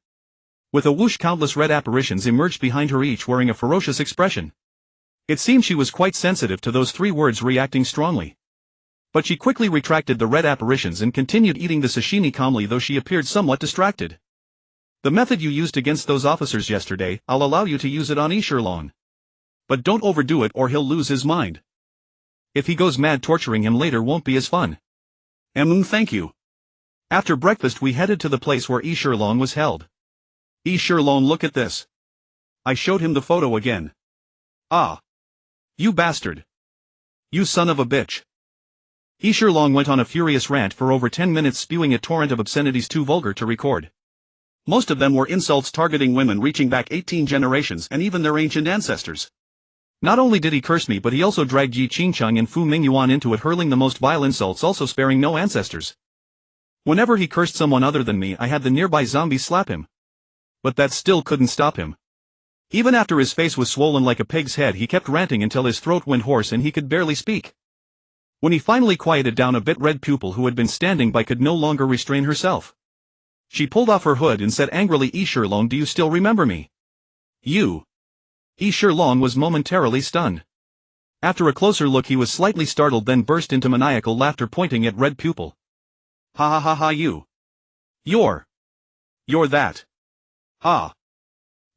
With a whoosh, countless red apparitions emerged behind her, each wearing a ferocious expression. It seemed she was quite sensitive to those 3 words, reacting strongly. But she quickly retracted the red apparitions and continued eating the sashimi calmly, though she appeared somewhat distracted. The method you used against those officers yesterday, I'll allow you to use it on Yi Shilong. But don't overdo it or he'll lose his mind. If he goes mad, torturing him later won't be as fun. Thank you. After breakfast we headed to the place where Yi Shilong was held. Yi Shilong, look at this. I showed him the photo again. Ah. You bastard. You son of a bitch. Yi Shilong went on a furious rant for over 10 minutes, spewing a torrent of obscenities too vulgar to record. Most of them were insults targeting women reaching back 18 generations and even their ancient ancestors. Not only did he curse me, but he also dragged Yi Qingcheng and Fu Mingyuan into it, hurling the most vile insults, also sparing no ancestors. Whenever he cursed someone other than me, I had the nearby zombies slap him. But that still couldn't stop him. Even after his face was swollen like a pig's head, he kept ranting until his throat went hoarse and he could barely speak. When he finally quieted down a bit, Red Pupil, who had been standing by, could no longer restrain herself. She pulled off her hood and said angrily, Yi Shilong, do you still remember me? You. Yi Shilong was momentarily stunned. After a closer look he was slightly startled, then burst into maniacal laughter, pointing at Red Pupil. Ha ha ha ha, you. You're that. Ah.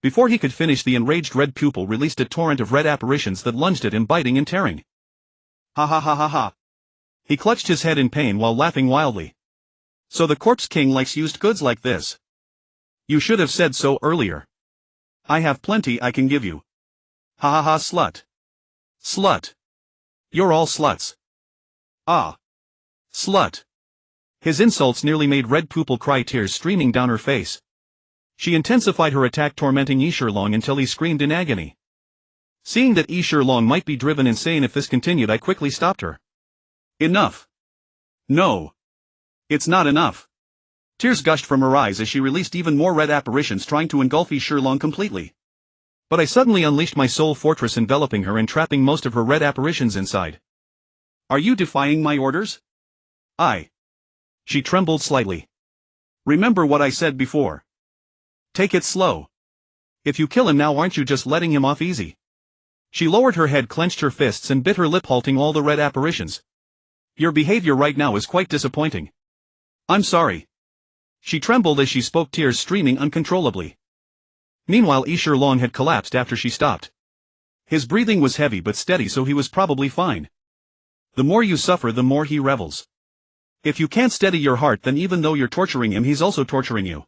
Before he could finish, the enraged Red Pupil released a torrent of red apparitions that lunged at him, biting and tearing. Ha ha ha ha ha. He clutched his head in pain while laughing wildly. So the Corpse King likes used goods like this. You should have said so earlier. I have plenty I can give you. Ha ha ha, slut. Slut. You're all sluts. Ah. Slut. His insults nearly made Red Pupil cry, tears streaming down her face. She intensified her attack, tormenting Yi Shilong until he screamed in agony. Seeing that Yi Shilong might be driven insane if this continued, I quickly stopped her. Enough. No. It's not enough. Tears gushed from her eyes as she released even more red apparitions, trying to engulf Yi Shilong completely. But I suddenly unleashed my soul fortress, enveloping her and trapping most of her red apparitions inside. Are you defying my orders? She trembled slightly. Remember what I said before. Take it slow. If you kill him now, aren't you just letting him off easy? She lowered her head, clenched her fists and bit her lip, halting all the red apparitions. Your behavior right now is quite disappointing. I'm sorry. She trembled as she spoke, tears streaming uncontrollably. Meanwhile, Yi Shilong had collapsed after she stopped. His breathing was heavy but steady, so he was probably fine. The more you suffer, the more he revels. If you can't steady your heart, then even though you're torturing him, he's also torturing you.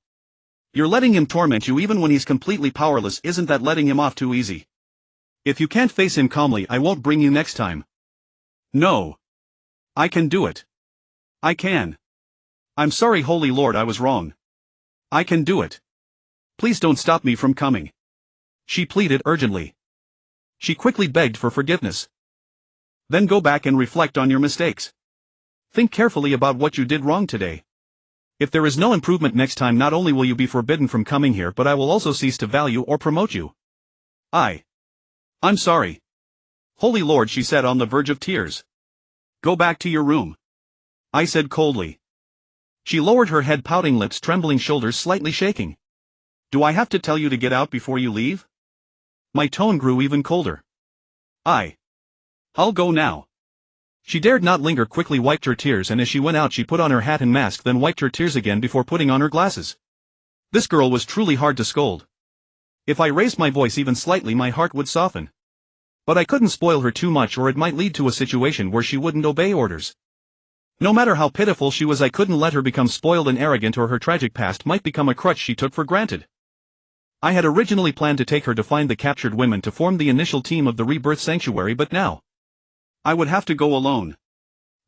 You're letting him torment you even when he's completely powerless. Isn't that letting him off too easy? If you can't face him calmly, I won't bring you next time. No. I can do it. I can. I'm sorry, Holy Lord, I was wrong. I can do it. Please don't stop me from coming. She pleaded urgently. She quickly begged for forgiveness. Then go back and reflect on your mistakes. Think carefully about what you did wrong today. If there is no improvement next time, not only will you be forbidden from coming here, but I will also cease to value or promote you. I'm sorry. Holy Lord, she said on the verge of tears. Go back to your room, I said coldly. She lowered her head, pouting lips, trembling shoulders slightly shaking. Do I have to tell you to get out before you leave? My tone grew even colder. I'll go now. She dared not linger, quickly wiped her tears, and as she went out she put on her hat and mask, then wiped her tears again before putting on her glasses. This girl was truly hard to scold. If I raised my voice even slightly, my heart would soften. But I couldn't spoil her too much, or it might lead to a situation where she wouldn't obey orders. No matter how pitiful she was, I couldn't let her become spoiled and arrogant, or her tragic past might become a crutch she took for granted. I had originally planned to take her to find the captured women to form the initial team of the Rebirth Sanctuary, but now I would have to go alone.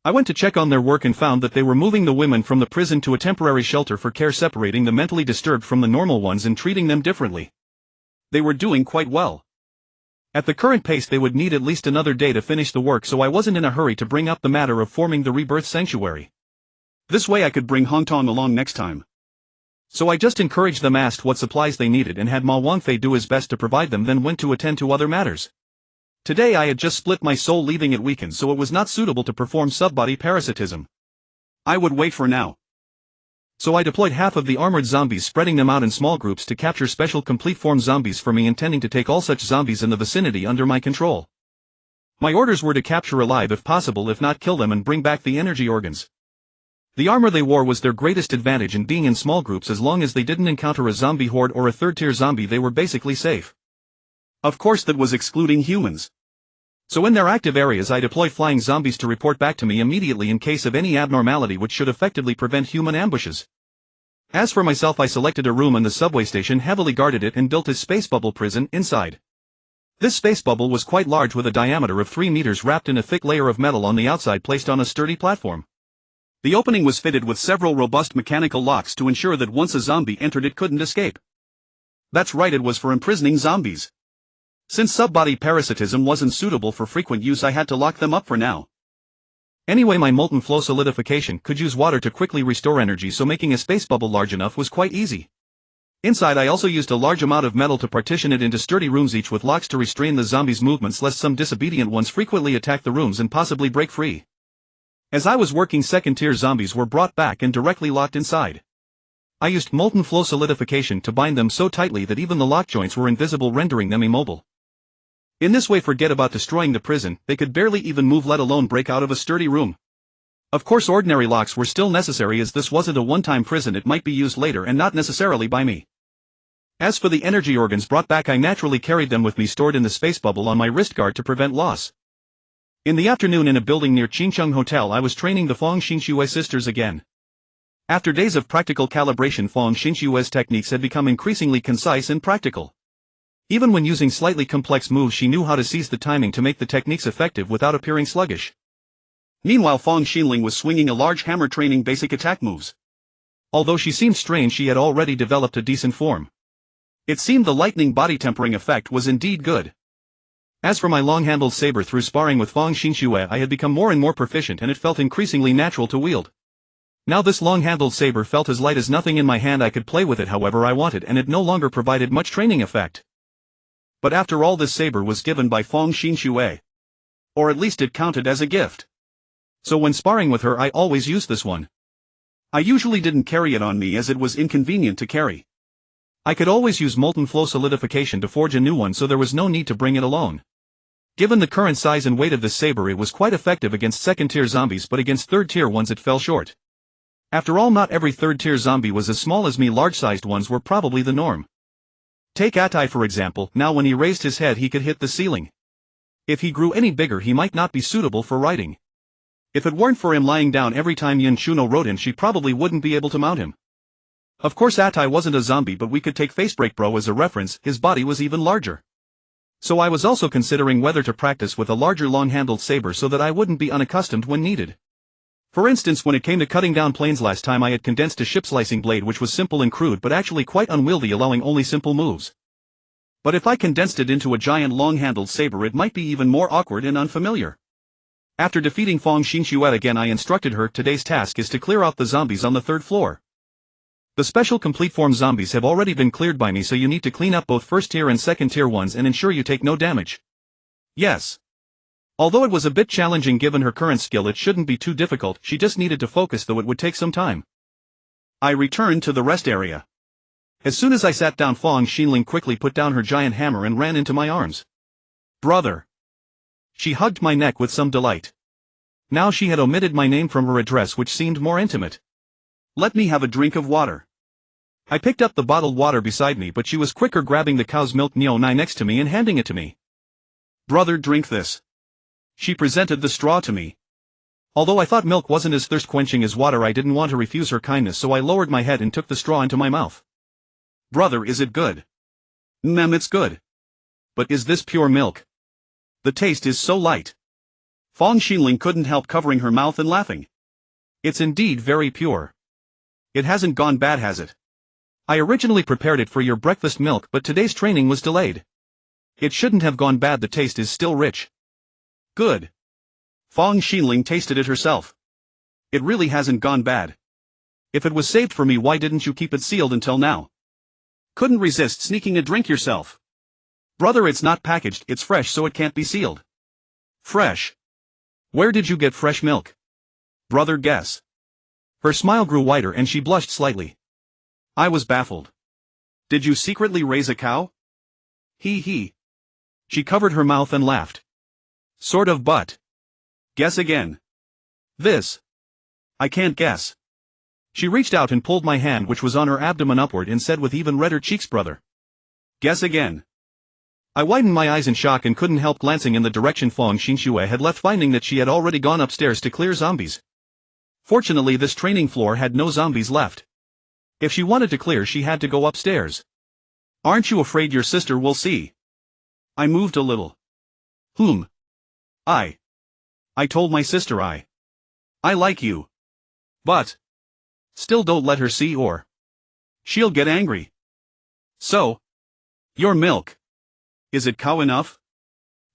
I went to check on their work and found that they were moving the women from the prison to a temporary shelter for care, separating the mentally disturbed from the normal ones and treating them differently. They were doing quite well. At the current pace they would need at least another day to finish the work, so I wasn't in a hurry to bring up the matter of forming the Rebirth Sanctuary. This way I could bring Hongtong along next time. So I just encouraged them, asked what supplies they needed, and had Ma Wangfei do his best to provide them, then went to attend to other matters. Today I had just split my soul, leaving it weakened, so it was not suitable to perform sub-body parasitism. I would wait for now. So I deployed half of the armored zombies, spreading them out in small groups to capture special complete form zombies for me, intending to take all such zombies in the vicinity under my control. My orders were to capture alive if possible, if not kill them, and bring back the energy organs. The armor they wore was their greatest advantage, and being in small groups, as long as they didn't encounter a zombie horde or a third-tier zombie, they were basically safe. Of course that was excluding humans. So in their active areas I deploy flying zombies to report back to me immediately in case of any abnormality, which should effectively prevent human ambushes. As for myself, I selected a room in the subway station, heavily guarded it, and built a space bubble prison inside. This space bubble was quite large, with a diameter of 3 meters, wrapped in a thick layer of metal on the outside, placed on a sturdy platform. The opening was fitted with several robust mechanical locks to ensure that once a zombie entered it couldn't escape. That's right, it was for imprisoning zombies. Since sub-body parasitism wasn't suitable for frequent use, I had to lock them up for now. Anyway, my molten flow solidification could use water to quickly restore energy, so making a space bubble large enough was quite easy. Inside I also used a large amount of metal to partition it into sturdy rooms, each with locks to restrain the zombies' movements, lest some disobedient ones frequently attack the rooms and possibly break free. As I was working, second-tier zombies were brought back and directly locked inside. I used molten flow solidification to bind them so tightly that even the lock joints were invisible, rendering them immobile. In this way, forget about destroying the prison, they could barely even move, let alone break out of a sturdy room. Of course ordinary locks were still necessary, as this wasn't a one-time prison, it might be used later and not necessarily by me. As for the energy organs brought back, I naturally carried them with me, stored in the space bubble on my wrist guard to prevent loss. In the afternoon, in a building near Qingcheng Hotel, I was training the Feng Xinxue sisters again. After days of practical calibration, Feng Xinxue's techniques had become increasingly concise and practical. Even when using slightly complex moves, she knew how to seize the timing to make the techniques effective without appearing sluggish. Meanwhile, Feng Xinling was swinging a large hammer, training basic attack moves. Although she seemed strange, she had already developed a decent form. It seemed the lightning body tempering effect was indeed good. As for my long-handled saber, through sparring with Feng Xinxue, I had become more and more proficient, and it felt increasingly natural to wield. Now this long-handled saber felt as light as nothing in my hand. I could play with it however I wanted, and it no longer provided much training effect. But after all, this saber was given by Feng Xinxue. Or at least it counted as a gift. So when sparring with her, I always used this one. I usually didn't carry it on me, as it was inconvenient to carry. I could always use molten flow solidification to forge a new one, so there was no need to bring it alone. Given the current size and weight of this saber, it was quite effective against second-tier zombies, but against third-tier ones it fell short. After all, not every third-tier zombie was as small as me. Large-sized ones were probably the norm. Take Atai for example. Now when he raised his head he could hit the ceiling. If he grew any bigger he might not be suitable for riding. If it weren't for him lying down every time Yun Chuno rode him, she probably wouldn't be able to mount him. Of course Atai wasn't a zombie, but we could take Facebreak Bro as a reference. His body was even larger. So I was also considering whether to practice with a larger long-handled saber so that I wouldn't be unaccustomed when needed. For instance, when it came to cutting down planes last time, I had condensed a ship-slicing blade which was simple and crude but actually quite unwieldy, allowing only simple moves. But if I condensed it into a giant long-handled saber, it might be even more awkward and unfamiliar. After defeating Feng Xinxue again, I instructed her, today's task is to clear out the zombies on the 3rd floor. The special complete form zombies have already been cleared by me, so you need to clean up both first-tier and second-tier ones and ensure you take no damage. Yes. Although it was a bit challenging given her current skill, it shouldn't be too difficult, she just needed to focus, though it would take some time. I returned to the rest area. As soon as I sat down, Fong Xinling quickly put down her giant hammer and ran into my arms. Brother. She hugged my neck with some delight. Now she had omitted my name from her address, which seemed more intimate. Let me have a drink of water. I picked up the bottled water beside me, but she was quicker, grabbing the cow's milk Nai next to me and handing it to me. Brother, drink this. She presented the straw to me. Although I thought milk wasn't as thirst-quenching as water, I didn't want to refuse her kindness, so I lowered my head and took the straw into my mouth. Brother, is it good? It's good. But is this pure milk? The taste is so light. Fong Xinling couldn't help covering her mouth and laughing. It's indeed very pure. It hasn't gone bad, has it? I originally prepared it for your breakfast milk, but today's training was delayed. It shouldn't have gone bad, the taste is still rich. Good. Fong Xinling tasted it herself. It really hasn't gone bad. If it was saved for me, why didn't you keep it sealed until now? Couldn't resist sneaking a drink yourself. Brother, it's not packaged, it's fresh, so it can't be sealed. Fresh? Where did you get fresh milk? Brother, guess. Her smile grew wider and she blushed slightly. I was baffled. Did you secretly raise a cow? He. She covered her mouth and laughed. Sort of, but. Guess again. This. I can't guess. She reached out and pulled my hand, which was on her abdomen, upward and said with even redder cheeks, brother. Guess again. I widened my eyes in shock and couldn't help glancing in the direction Fong Xinxue had left, finding that she had already gone upstairs to clear zombies. Fortunately, this training floor had no zombies left. If she wanted to clear, she had to go upstairs. Aren't you afraid your sister will see? I moved a little. Whom? I told my sister I like you. But. Still, don't let her see, or she'll get angry. So. Your milk. Is it cow enough?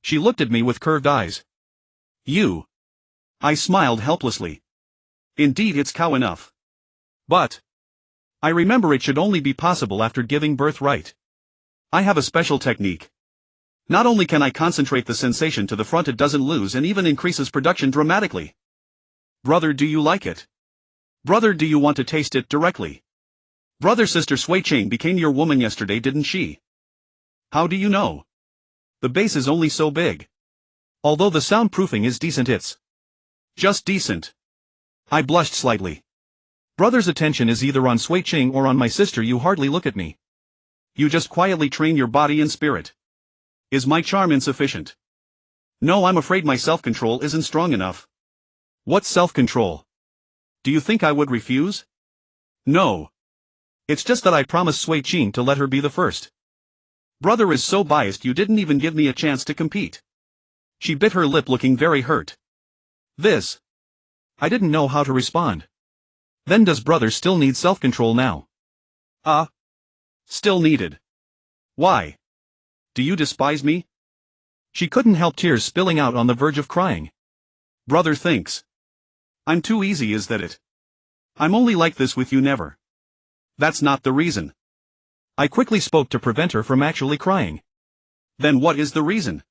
She looked at me with curved eyes. You. I smiled helplessly. Indeed, it's cow enough. But. I remember it should only be possible after giving birth, right? I have a special technique. Not only can I concentrate the sensation to the front, it doesn't lose and even increases production dramatically. Brother, do you like it? Brother, do you want to taste it directly? Brother, sister Sui Ching became your woman yesterday, didn't she? How do you know? The base is only so big. Although the soundproofing is decent, it's just decent. I blushed slightly. Brother's attention is either on Sui Ching or on my sister. You hardly look at me. You just quietly train your body and spirit. Is my charm insufficient? No, I'm afraid my self-control isn't strong enough. What self-control? Do you think I would refuse? No. It's just that I promised Sui Ching to let her be the first. Brother is so biased, you didn't even give me a chance to compete. She bit her lip, looking very hurt. This. I didn't know how to respond. Then does brother still need self-control now? Still needed. Why? Do you despise me? She couldn't help tears spilling out, on the verge of crying. Brother thinks I'm too easy, is that it? I'm only like this with you, never. That's not the reason. I quickly spoke to prevent her from actually crying. Then what is the reason?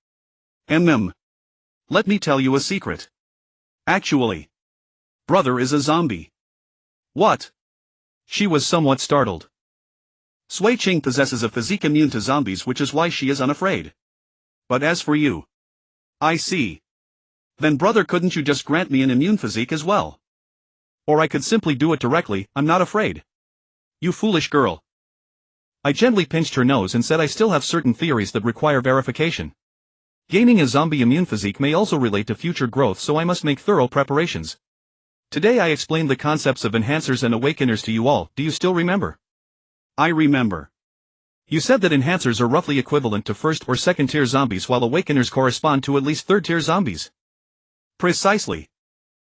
Let me tell you a secret. Actually, brother is a zombie. What? She was somewhat startled. Sui Ching possesses a physique immune to zombies, which is why she is unafraid. But as for you. I see. Then brother, couldn't you just grant me an immune physique as well? Or I could simply do it directly. I'm not afraid. You foolish girl. I gently pinched her nose and said I still have certain theories that require verification. Gaining a zombie immune physique may also relate to future growth, so I must make thorough preparations. Today I explained the concepts of enhancers and awakeners to you all. Do you still remember? I remember. You said that enhancers are roughly equivalent to first or second tier zombies, while awakeners correspond to at least third tier zombies. Precisely.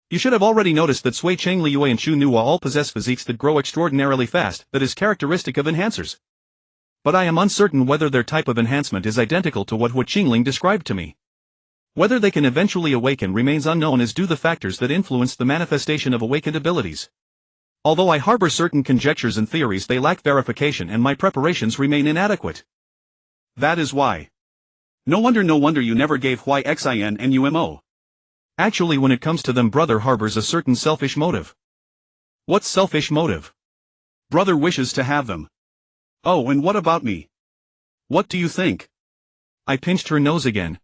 You should have already noticed that Sui Cheng, Liu and Chu Nuwa all possess physiques that grow extraordinarily fast, that is characteristic of enhancers. But I am uncertain whether their type of enhancement is identical to what Hu Qingling described to me. Whether they can eventually awaken remains unknown, as do the factors that influence the manifestation of awakened abilities. Although I harbor certain conjectures and theories, they lack verification and my preparations remain inadequate. That is why. No wonder you never gave YXIN. Actually, when it comes to them, brother harbors a certain selfish motive. What's selfish motive? Brother wishes to have them. Oh, and what about me? What do you think? I pinched her nose again.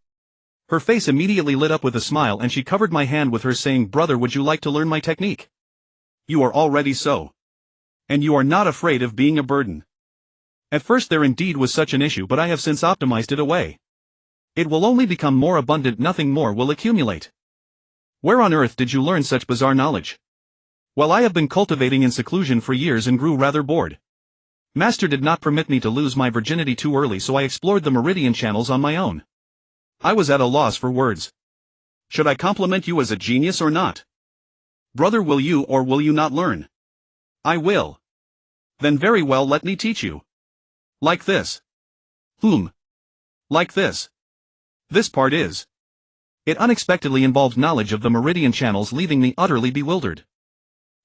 Her face immediately lit up with a smile and she covered my hand with hers, saying, "Brother, would you like to learn my technique? You are already so. And you are not afraid of being a burden." At first there indeed was such an issue, but I have since optimized it away. It will only become more abundant, nothing more will accumulate. Where on earth did you learn such bizarre knowledge? Well, I have been cultivating in seclusion for years and grew rather bored. Master did not permit me to lose my virginity too early, so I explored the meridian channels on my own. I was at a loss for words. Should I compliment you as a genius or not? Brother, will you or will you not learn? I will. Then very well, let me teach you. Like this. Like this. This part is. It unexpectedly involved knowledge of the meridian channels, leaving me utterly bewildered.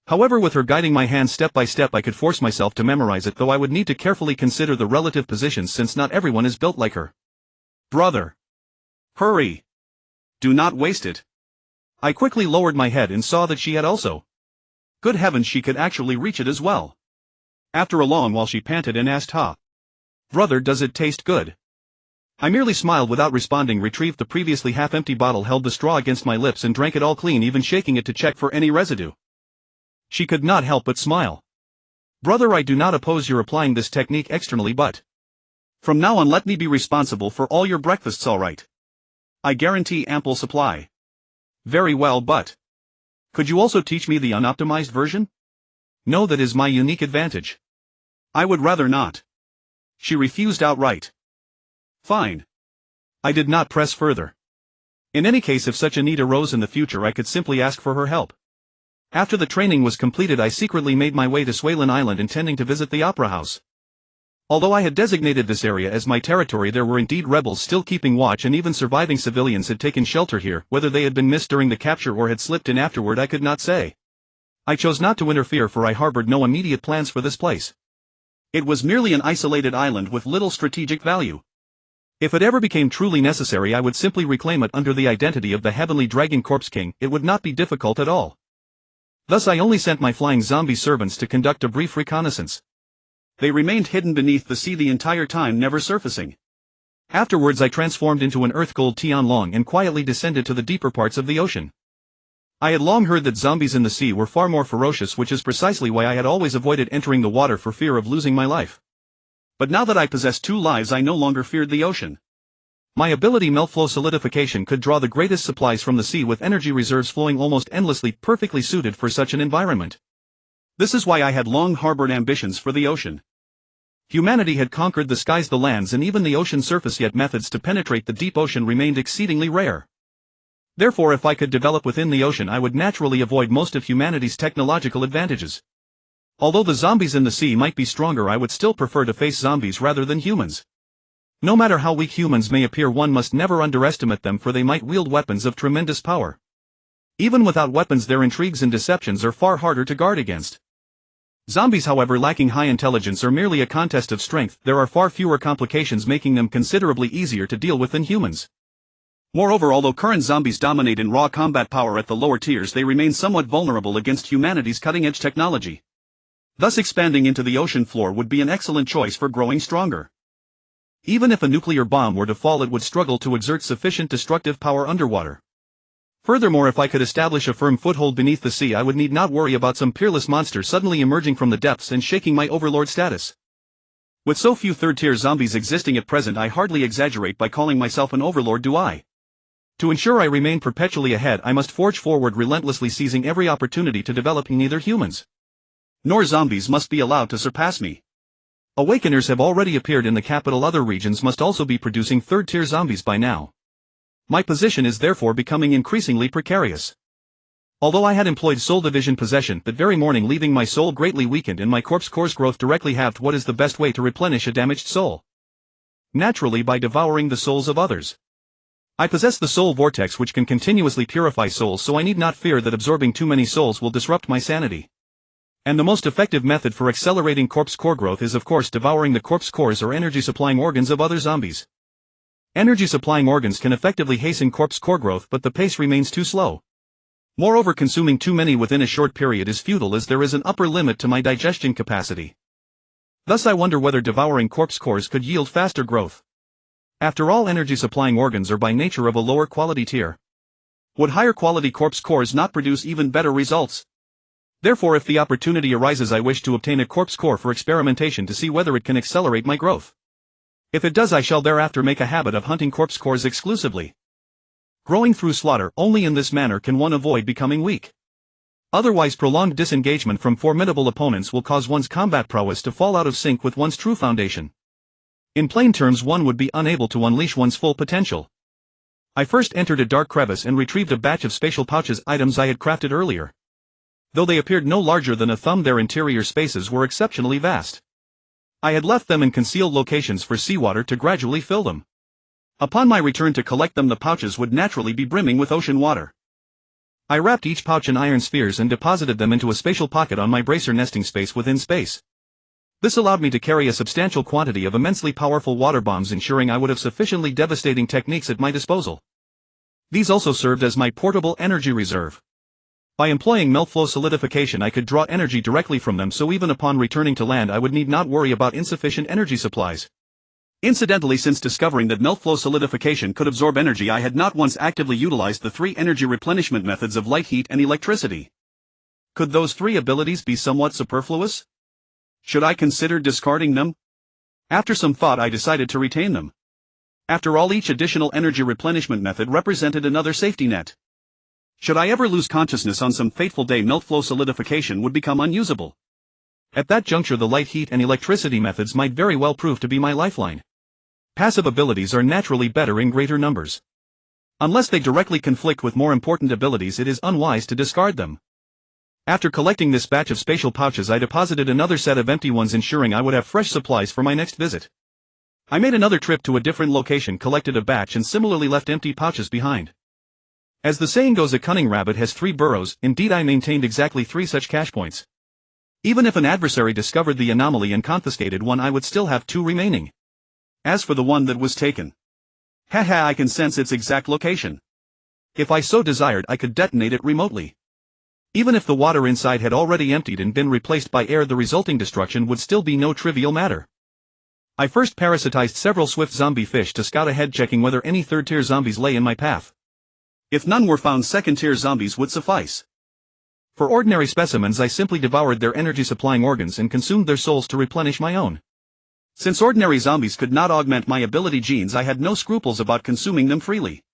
However, with her guiding my hand step by step, I could force myself to memorize it, though I would need to carefully consider the relative positions since not everyone is built like her. Brother. Hurry. Do not waste it. I quickly lowered my head and saw that she had also. Good heavens, she could actually reach it as well. After a long while she panted and asked, Brother, does it taste good? I merely smiled without responding, retrieved the previously half-empty bottle, held the straw against my lips and drank it all clean, even shaking it to check for any residue. She could not help but smile. Brother, I do not oppose your applying this technique externally, but from now on let me be responsible for all your breakfasts, all right? I guarantee ample supply. Very well, but could you also teach me the unoptimized version? No, that is my unique advantage. I would rather not. She refused outright. Fine. I did not press further. In any case, if such a need arose in the future, I could simply ask for her help. After the training was completed, I secretly made my way to Swalen Island, intending to visit the opera house. Although I had designated this area as my territory, there were indeed rebels still keeping watch, and even surviving civilians had taken shelter here. Whether they had been missed during the capture or had slipped in afterward, I could not say. I chose not to interfere, for I harbored no immediate plans for this place. It was merely an isolated island with little strategic value. If it ever became truly necessary, I would simply reclaim it under the identity of the Heavenly Dragon Corpse King. It would not be difficult at all. Thus I only sent my flying zombie servants to conduct a brief reconnaissance. They remained hidden beneath the sea the entire time, never surfacing. Afterwards I transformed into an earth gold Tianlong and quietly descended to the deeper parts of the ocean. I had long heard that zombies in the sea were far more ferocious, which is precisely why I had always avoided entering the water for fear of losing my life. But now that I possessed 2 lives, I no longer feared the ocean. My ability Meltflow Solidification could draw the greatest supplies from the sea, with energy reserves flowing almost endlessly, perfectly suited for such an environment. This is why I had long harbored ambitions for the ocean. Humanity had conquered the skies, the lands, and even the ocean surface, yet methods to penetrate the deep ocean remained exceedingly rare. Therefore, if I could develop within the ocean, I would naturally avoid most of humanity's technological advantages. Although the zombies in the sea might be stronger, I would still prefer to face zombies rather than humans. No matter how weak humans may appear, one must never underestimate them, for they might wield weapons of tremendous power. Even without weapons, their intrigues and deceptions are far harder to guard against. Zombies, however, lacking high intelligence, are merely a contest of strength. There are far fewer complications, making them considerably easier to deal with than humans. Moreover, although current zombies dominate in raw combat power at the lower tiers, they remain somewhat vulnerable against humanity's cutting-edge technology. Thus, expanding into the ocean floor would be an excellent choice for growing stronger. Even if a nuclear bomb were to fall, it would struggle to exert sufficient destructive power underwater. Furthermore, if I could establish a firm foothold beneath the sea, I would need not worry about some peerless monster suddenly emerging from the depths and shaking my overlord status. With so few third-tier zombies existing at present, I hardly exaggerate by calling myself an overlord, do I? To ensure I remain perpetually ahead, I must forge forward relentlessly, seizing every opportunity to develop. Neither humans nor zombies must be allowed to surpass me. Awakeners have already appeared in the capital. Other regions must also be producing third-tier zombies by now. My position is therefore becoming increasingly precarious. Although I had employed soul division possession that very morning, leaving my soul greatly weakened and my corpse core's growth directly halved, what is the best way to replenish a damaged soul? Naturally, by devouring the souls of others. I possess the soul vortex, which can continuously purify souls, so I need not fear that absorbing too many souls will disrupt my sanity. And the most effective method for accelerating corpse core growth is, of course, devouring the corpse cores or energy supplying organs of other zombies. Energy-supplying organs can effectively hasten corpse core growth, but the pace remains too slow. Moreover, consuming too many within a short period is futile, as there is an upper limit to my digestion capacity. Thus I wonder whether devouring corpse cores could yield faster growth. After all, energy-supplying organs are by nature of a lower quality tier. Would higher quality corpse cores not produce even better results? Therefore, if the opportunity arises, I wish to obtain a corpse core for experimentation to see whether it can accelerate my growth. If it does, I shall thereafter make a habit of hunting corpse cores exclusively. Growing through slaughter, only in this manner can one avoid becoming weak. Otherwise, prolonged disengagement from formidable opponents will cause one's combat prowess to fall out of sync with one's true foundation. In plain terms, one would be unable to unleash one's full potential. I first entered a dark crevice and retrieved a batch of spatial pouches, items I had crafted earlier. Though they appeared no larger than a thumb, their interior spaces were exceptionally vast. I had left them in concealed locations for seawater to gradually fill them. Upon my return to collect them, the pouches would naturally be brimming with ocean water. I wrapped each pouch in iron spheres and deposited them into a spatial pocket on my bracer nesting space within space. This allowed me to carry a substantial quantity of immensely powerful water bombs, ensuring I would have sufficiently devastating techniques at my disposal. These also served as my portable energy reserve. By employing melt flow solidification, I could draw energy directly from them, so even upon returning to land I would need not worry about insufficient energy supplies. Incidentally, since discovering that melt flow solidification could absorb energy, I had not once actively utilized the 3 energy replenishment methods of light, heat, and electricity. Could those 3 abilities be somewhat superfluous? Should I consider discarding them? After some thought, I decided to retain them. After all, each additional energy replenishment method represented another safety net. Should I ever lose consciousness on some fateful day, melt flow solidification would become unusable. At that juncture, the light, heat, and electricity methods might very well prove to be my lifeline. Passive abilities are naturally better in greater numbers. Unless they directly conflict with more important abilities, it is unwise to discard them. After collecting this batch of spatial pouches, I deposited another set of empty ones, ensuring I would have fresh supplies for my next visit. I made another trip to a different location, collected a batch, and similarly left empty pouches behind. As the saying goes, a cunning rabbit has 3 burrows. Indeed, I maintained exactly 3 such cache points. Even if an adversary discovered the anomaly and confiscated one, I would still have 2 remaining. As for the one that was taken, I can sense its exact location. If I so desired, I could detonate it remotely. Even if the water inside had already emptied and been replaced by air, the resulting destruction would still be no trivial matter. I first parasitized several swift zombie fish to scout ahead, checking whether any 3rd-tier zombies lay in my path. If none were found, 2nd-tier zombies would suffice. For ordinary specimens, I simply devoured their energy-supplying organs and consumed their souls to replenish my own. Since ordinary zombies could not augment my ability genes, I had no scruples about consuming them freely.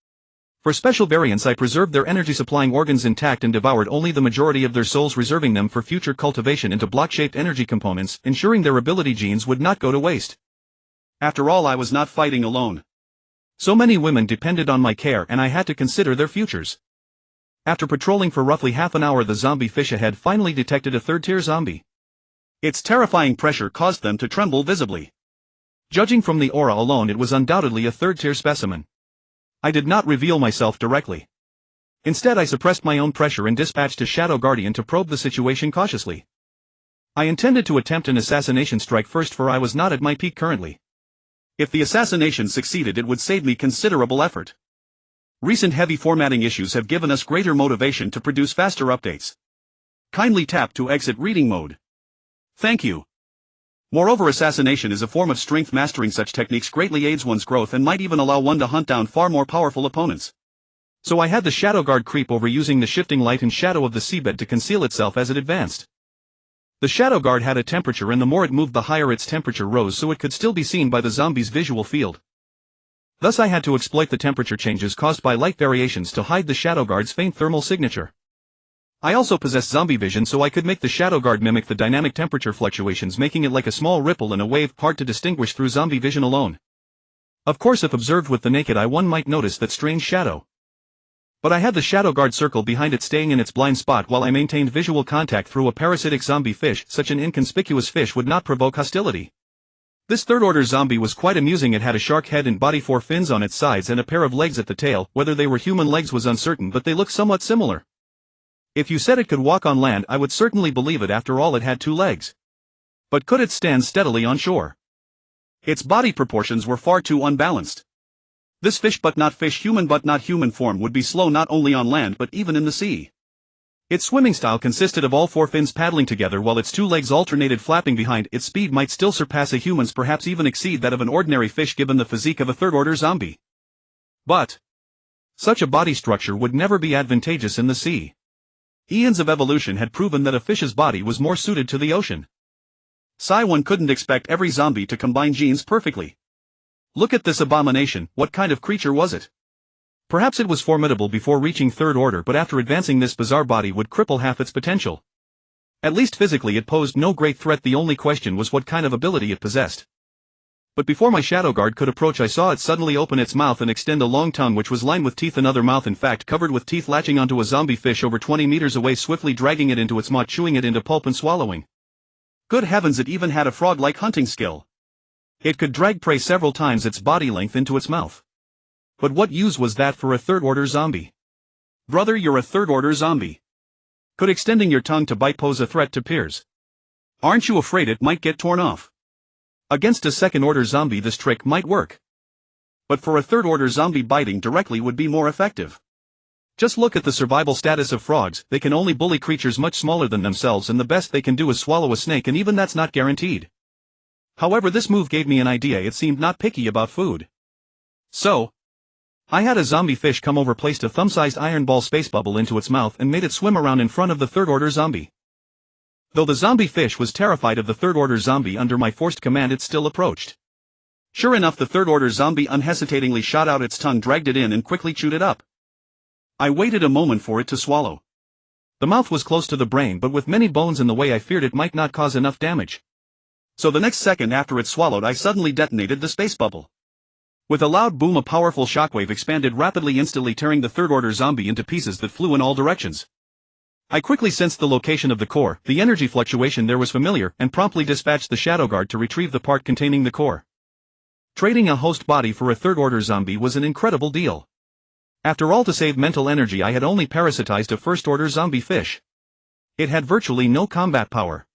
For special variants, I preserved their energy-supplying organs intact and devoured only the majority of their souls, reserving them for future cultivation into block-shaped energy components, ensuring their ability genes would not go to waste. After all, I was not fighting alone. So many women depended on my care, and I had to consider their futures. After patrolling for roughly half an hour, the zombie fish ahead finally detected a 3rd-tier zombie. Its terrifying pressure caused them to tremble visibly. Judging from the aura alone, it was undoubtedly a 3rd-tier specimen. I did not reveal myself directly. Instead, I suppressed my own pressure and dispatched a Shadow Guardian to probe the situation cautiously. I intended to attempt an assassination strike first, for I was not at my peak currently. If the assassination succeeded, it would save me considerable effort. Recent heavy formatting issues have given us greater motivation to produce faster updates. Kindly tap to exit reading mode. Thank you. Moreover, assassination is a form of strength. Mastering such techniques greatly aids one's growth and might even allow one to hunt down far more powerful opponents. So I had the Shadow Guard creep over, using the shifting light and shadow of the seabed to conceal itself as it advanced. The Shadow Guard had a temperature, and the more it moved, the higher its temperature rose, so it could still be seen by the zombie's visual field. Thus I had to exploit the temperature changes caused by light variations to hide the Shadow Guard's faint thermal signature. I also possessed zombie vision, so I could make the Shadow Guard mimic the dynamic temperature fluctuations, making it like a small ripple in a wave, hard to distinguish through zombie vision alone. Of course, if observed with the naked eye, one might notice that strange shadow. But I had the Shadow Guard circle behind it, staying in its blind spot while I maintained visual contact through a parasitic zombie fish. Such an inconspicuous fish would not provoke hostility. This 3rd-order zombie was quite amusing. It had a shark head and body, 4 fins on its sides, and a pair of legs at the tail. Whether they were human legs was uncertain, but they looked somewhat similar. If you said it could walk on land, I would certainly believe it. After all, it had 2 legs. But could it stand steadily on shore? Its body proportions were far too unbalanced. This fish but not fish, human but not human form would be slow not only on land but even in the sea. Its swimming style consisted of all four fins paddling together while its two legs alternated flapping behind. Its speed might still surpass a human's, perhaps even exceed that of an ordinary fish given the physique of a third-order zombie. But such a body structure would never be advantageous in the sea. Eons of evolution had proven that a fish's body was more suited to the ocean. One couldn't expect every zombie to combine genes perfectly. Look at this abomination. What kind of creature was it? Perhaps it was formidable before reaching third order, but after advancing this bizarre body would cripple half its potential. At least physically it posed no great threat, the only question was what kind of ability it possessed. But before my shadow guard could approach, I saw it suddenly open its mouth and extend a long tongue which was lined with teeth, another mouth in fact covered with teeth, latching onto a zombie fish over 20 meters away, swiftly dragging it into its maw, chewing it into pulp and swallowing. Good heavens, it even had a frog-like hunting skill. It could drag prey several times its body length into its mouth. But what use was that for a third-order zombie? Brother, you're a third-order zombie. Could extending your tongue to bite pose a threat to peers? Aren't you afraid it might get torn off? Against a second-order zombie this trick might work. But for a third-order zombie, biting directly would be more effective. Just look at the survival status of frogs. They can only bully creatures much smaller than themselves, and the best they can do is swallow a snake, and even that's not guaranteed. However, this move gave me an idea. It seemed not picky about food. So I had a zombie fish come over, placed a thumb-sized iron ball space bubble into its mouth and made it swim around in front of the third-order zombie. Though the zombie fish was terrified of the third-order zombie, under my forced command it still approached. Sure enough, the third-order zombie unhesitatingly shot out its tongue, dragged it in and quickly chewed it up. I waited a moment for it to swallow. The mouth was close to the brain, but with many bones in the way I feared it might not cause enough damage. So the next second after it swallowed, I suddenly detonated the space bubble. With a loud boom, a powerful shockwave expanded rapidly, instantly tearing the third-order zombie into pieces that flew in all directions. I quickly sensed the location of the core. The energy fluctuation there was familiar, and promptly dispatched the shadow guard to retrieve the part containing the core. Trading a host body for a third-order zombie was an incredible deal. After all, to save mental energy, I had only parasitized a first-order zombie fish. It had virtually no combat power.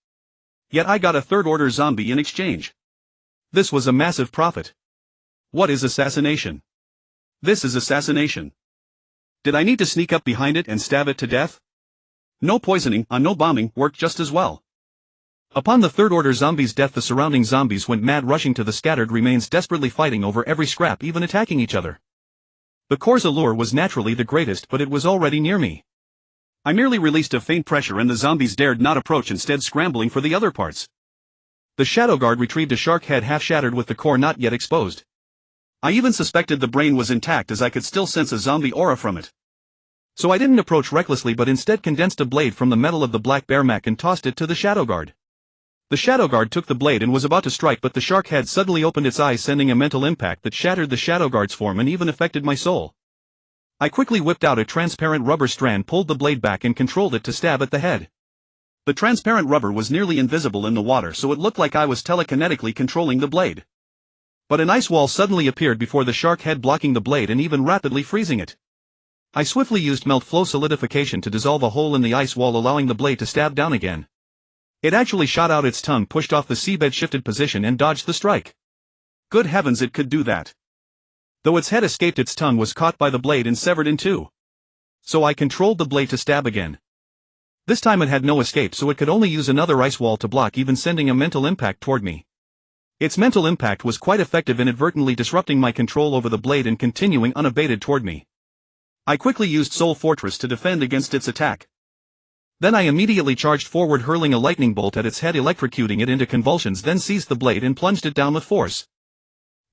Yet I got a third-order zombie in exchange. This was a massive profit. What is assassination? This is assassination. Did I need to sneak up behind it and stab it to death? No poisoning, no bombing worked just as well. Upon the third-order zombie's death, the surrounding zombies went mad, rushing to the scattered remains, desperately fighting over every scrap, even attacking each other. The core's allure was naturally the greatest, but it was already near me. I merely released a faint pressure and the zombies dared not approach, instead scrambling for the other parts. The shadow guard retrieved a shark head half shattered with the core not yet exposed. I even suspected the brain was intact, as I could still sense a zombie aura from it. So I didn't approach recklessly, but instead condensed a blade from the metal of the black bear mech and tossed it to the shadow guard. The shadow guard took the blade and was about to strike, but the shark head suddenly opened its eyes, sending a mental impact that shattered the shadow guard's form and even affected my soul. I quickly whipped out a transparent rubber strand, pulled the blade back and controlled it to stab at the head. The transparent rubber was nearly invisible in the water, so it looked like I was telekinetically controlling the blade. But an ice wall suddenly appeared before the shark head, blocking the blade and even rapidly freezing it. I swiftly used melt flow solidification to dissolve a hole in the ice wall, allowing the blade to stab down again. It actually shot out its tongue, pushed off the seabed shifted position and dodged the strike. Good heavens, it could do that. Though its head escaped, its tongue was caught by the blade and severed in two. So I controlled the blade to stab again. This time it had no escape, so it could only use another ice wall to block, even sending a mental impact toward me. Its mental impact was quite effective, inadvertently disrupting my control over the blade and continuing unabated toward me. I quickly used Soul Fortress to defend against its attack. Then I immediately charged forward, hurling a lightning bolt at its head, electrocuting it into convulsions, then seized the blade and plunged it down with force.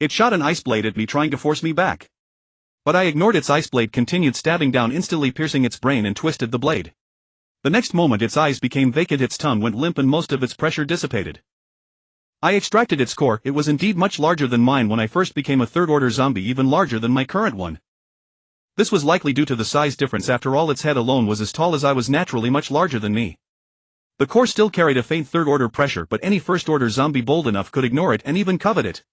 It shot an ice blade at me, trying to force me back. But I ignored its ice blade, continued stabbing down, instantly piercing its brain, and twisted the blade. The next moment its eyes became vacant, its tongue went limp, and most of its pressure dissipated. I extracted its core. It was indeed much larger than mine when I first became a third-order zombie, even larger than my current one. This was likely due to the size difference. After all, its head alone was as tall as I was, naturally much larger than me. The core still carried a faint third-order pressure, but any first-order zombie bold enough could ignore it and even covet it.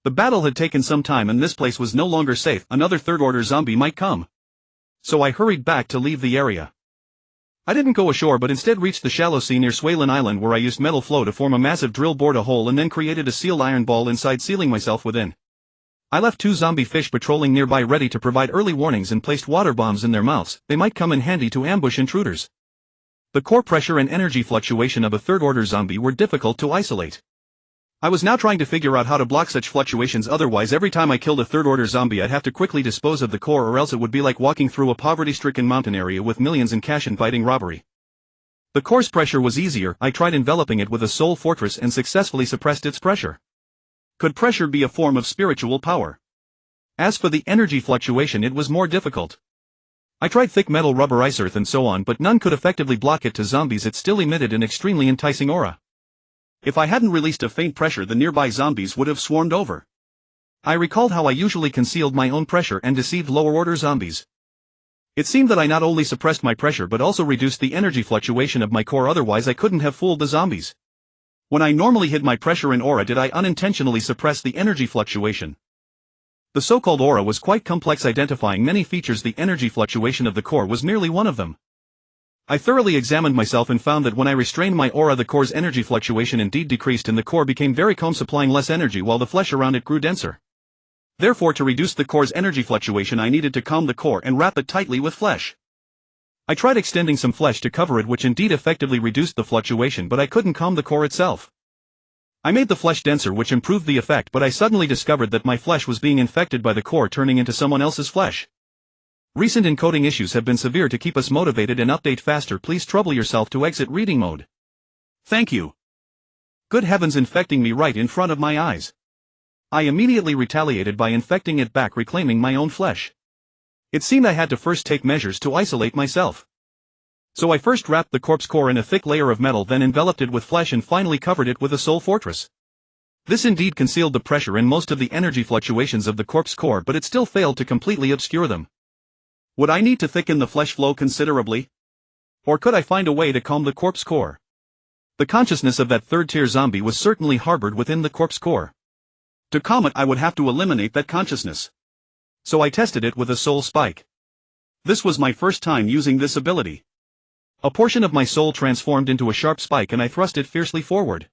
The battle had taken some time and this place was no longer safe. Another third-order zombie might come. So I hurried back to leave the area. I didn't go ashore, but instead reached the shallow sea near Swalen Island, where I used metal flow to form a massive drill, bored a hole and then created a sealed iron ball inside, sealing myself within. I left 2 zombie fish patrolling nearby ready to provide early warnings and placed water bombs in their mouths. They might come in handy to ambush intruders. The core pressure and energy fluctuation of a third-order zombie were difficult to isolate. I was now trying to figure out how to block such fluctuations, otherwise every time I killed a third-order zombie I'd have to quickly dispose of the core, or else it would be like walking through a poverty-stricken mountain area with millions in cash inviting robbery. The core's pressure was easier. I tried enveloping it with a soul fortress and successfully suppressed its pressure. Could pressure be a form of spiritual power? As for the energy fluctuation, it was more difficult. I tried thick metal, rubber, ice, earth and so on, but none could effectively block it. To zombies it still emitted an extremely enticing aura. If I hadn't released a faint pressure, the nearby zombies would have swarmed over. I recalled how I usually concealed my own pressure and deceived lower-order zombies. It seemed that I not only suppressed my pressure but also reduced the energy fluctuation of my core, otherwise I couldn't have fooled the zombies. When I normally hid my pressure and aura, did I unintentionally suppress the energy fluctuation? The so-called aura was quite complex, identifying many features. The energy fluctuation of the core was merely one of them. I thoroughly examined myself and found that when I restrained my aura, the core's energy fluctuation indeed decreased and the core became very calm, supplying less energy while the flesh around it grew denser. Therefore, to reduce the core's energy fluctuation I needed to calm the core and wrap it tightly with flesh. I tried extending some flesh to cover it, which indeed effectively reduced the fluctuation, but I couldn't calm the core itself. I made the flesh denser, which improved the effect, but I suddenly discovered that my flesh was being infected by the core, turning into someone else's flesh. Recent encoding issues have been severe. To keep us motivated and update faster, please trouble yourself to exit reading mode. Thank you. Good heavens, infecting me right in front of my eyes. I immediately retaliated by infecting it back, reclaiming my own flesh. It seemed I had to first take measures to isolate myself. So I first wrapped the corpse core in a thick layer of metal, then enveloped it with flesh and finally covered it with a soul fortress. This indeed concealed the pressure and most of the energy fluctuations of the corpse core, but it still failed to completely obscure them. Would I need to thicken the flesh flow considerably? Or could I find a way to calm the corpse core? The consciousness of that third-tier zombie was certainly harbored within the corpse core. To calm it, I would have to eliminate that consciousness. So I tested it with a soul spike. This was my first time using this ability. A portion of my soul transformed into a sharp spike and I thrust it fiercely forward.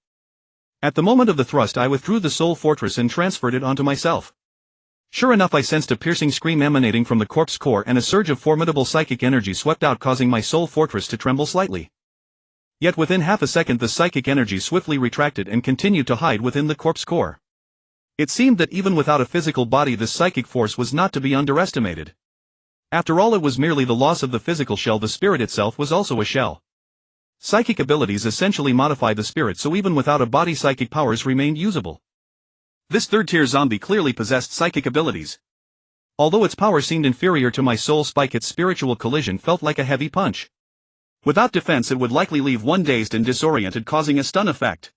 At the moment of the thrust, I withdrew the soul fortress and transferred it onto myself. Sure enough, I sensed a piercing scream emanating from the corpse core and a surge of formidable psychic energy swept out, causing my soul fortress to tremble slightly. Yet within half a second the psychic energy swiftly retracted and continued to hide within the corpse core. It seemed that even without a physical body, this psychic force was not to be underestimated. After all, it was merely the loss of the physical shell. The spirit itself was also a shell. Psychic abilities essentially modify the spirit, so even without a body, psychic powers remained usable. This third-tier zombie clearly possessed psychic abilities. Although its power seemed inferior to my soul spike, its spiritual collision felt like a heavy punch. Without defense, it would likely leave one dazed and disoriented, causing a stun effect.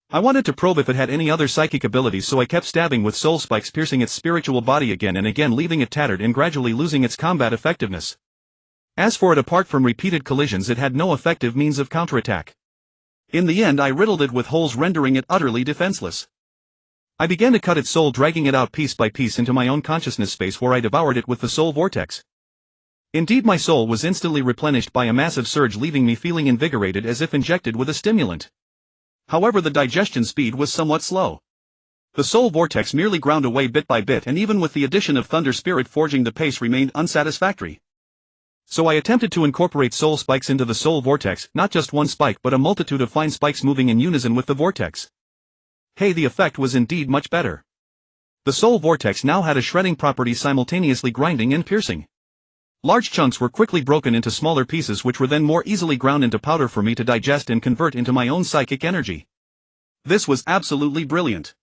I wanted to probe if it had any other psychic abilities, so I kept stabbing with soul spikes, piercing its spiritual body again and again, leaving it tattered and gradually losing its combat effectiveness. As for it, apart from repeated collisions, it had no effective means of counterattack. In the end, I riddled it with holes, rendering it utterly defenseless. I began to cut its soul, dragging it out piece by piece into my own consciousness space, where I devoured it with the soul vortex. Indeed, my soul was instantly replenished by a massive surge, leaving me feeling invigorated as if injected with a stimulant. However, the digestion speed was somewhat slow. The soul vortex merely ground away bit by bit, and even with the addition of Thunder Spirit forging, the pace remained unsatisfactory. So I attempted to incorporate soul spikes into the soul vortex, not just one spike but a multitude of fine spikes moving in unison with the vortex. Hey, the effect was indeed much better. The soul vortex now had a shredding property, simultaneously grinding and piercing. Large chunks were quickly broken into smaller pieces, which were then more easily ground into powder for me to digest and convert into my own psychic energy. This was absolutely brilliant.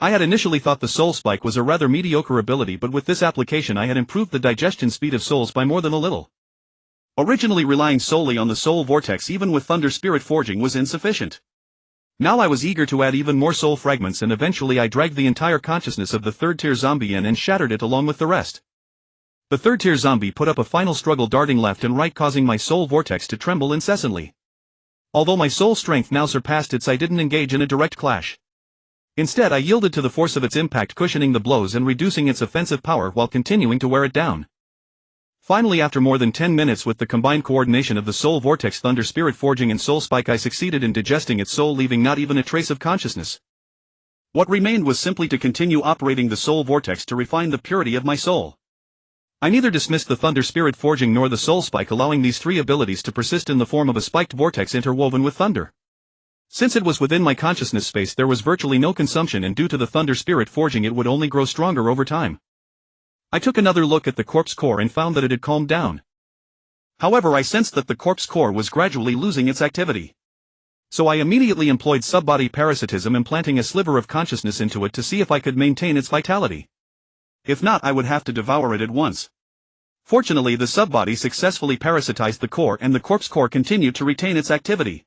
I had initially thought the soul spike was a rather mediocre ability, but with this application I had improved the digestion speed of souls by more than a little. Originally relying solely on the soul vortex, even with Thunder Spirit forging, was insufficient. Now I was eager to add even more soul fragments, and eventually I dragged the entire consciousness of the third-tier zombie in and shattered it along with the rest. The third-tier zombie put up a final struggle, darting left and right, causing my soul vortex to tremble incessantly. Although my soul strength now surpassed its, I didn't engage in a direct clash. Instead, I yielded to the force of its impact, cushioning the blows and reducing its offensive power while continuing to wear it down. Finally, after more than 10 minutes with the combined coordination of the soul vortex, Thunder Spirit forging and soul spike, I succeeded in digesting its soul, leaving not even a trace of consciousness. What remained was simply to continue operating the soul vortex to refine the purity of my soul. I neither dismissed the thunder spirit forging nor the soul spike, allowing these three abilities to persist in the form of a spiked vortex interwoven with thunder. Since it was within my consciousness space, there was virtually no consumption, and due to the thunder spirit forging it would only grow stronger over time. I took another look at the corpse core and found that it had calmed down. However, I sensed that the corpse core was gradually losing its activity. So I immediately employed subbody parasitism, implanting a sliver of consciousness into it to see if I could maintain its vitality. If not, I would have to devour it at once. Fortunately, the subbody successfully parasitized the core and the corpse core continued to retain its activity.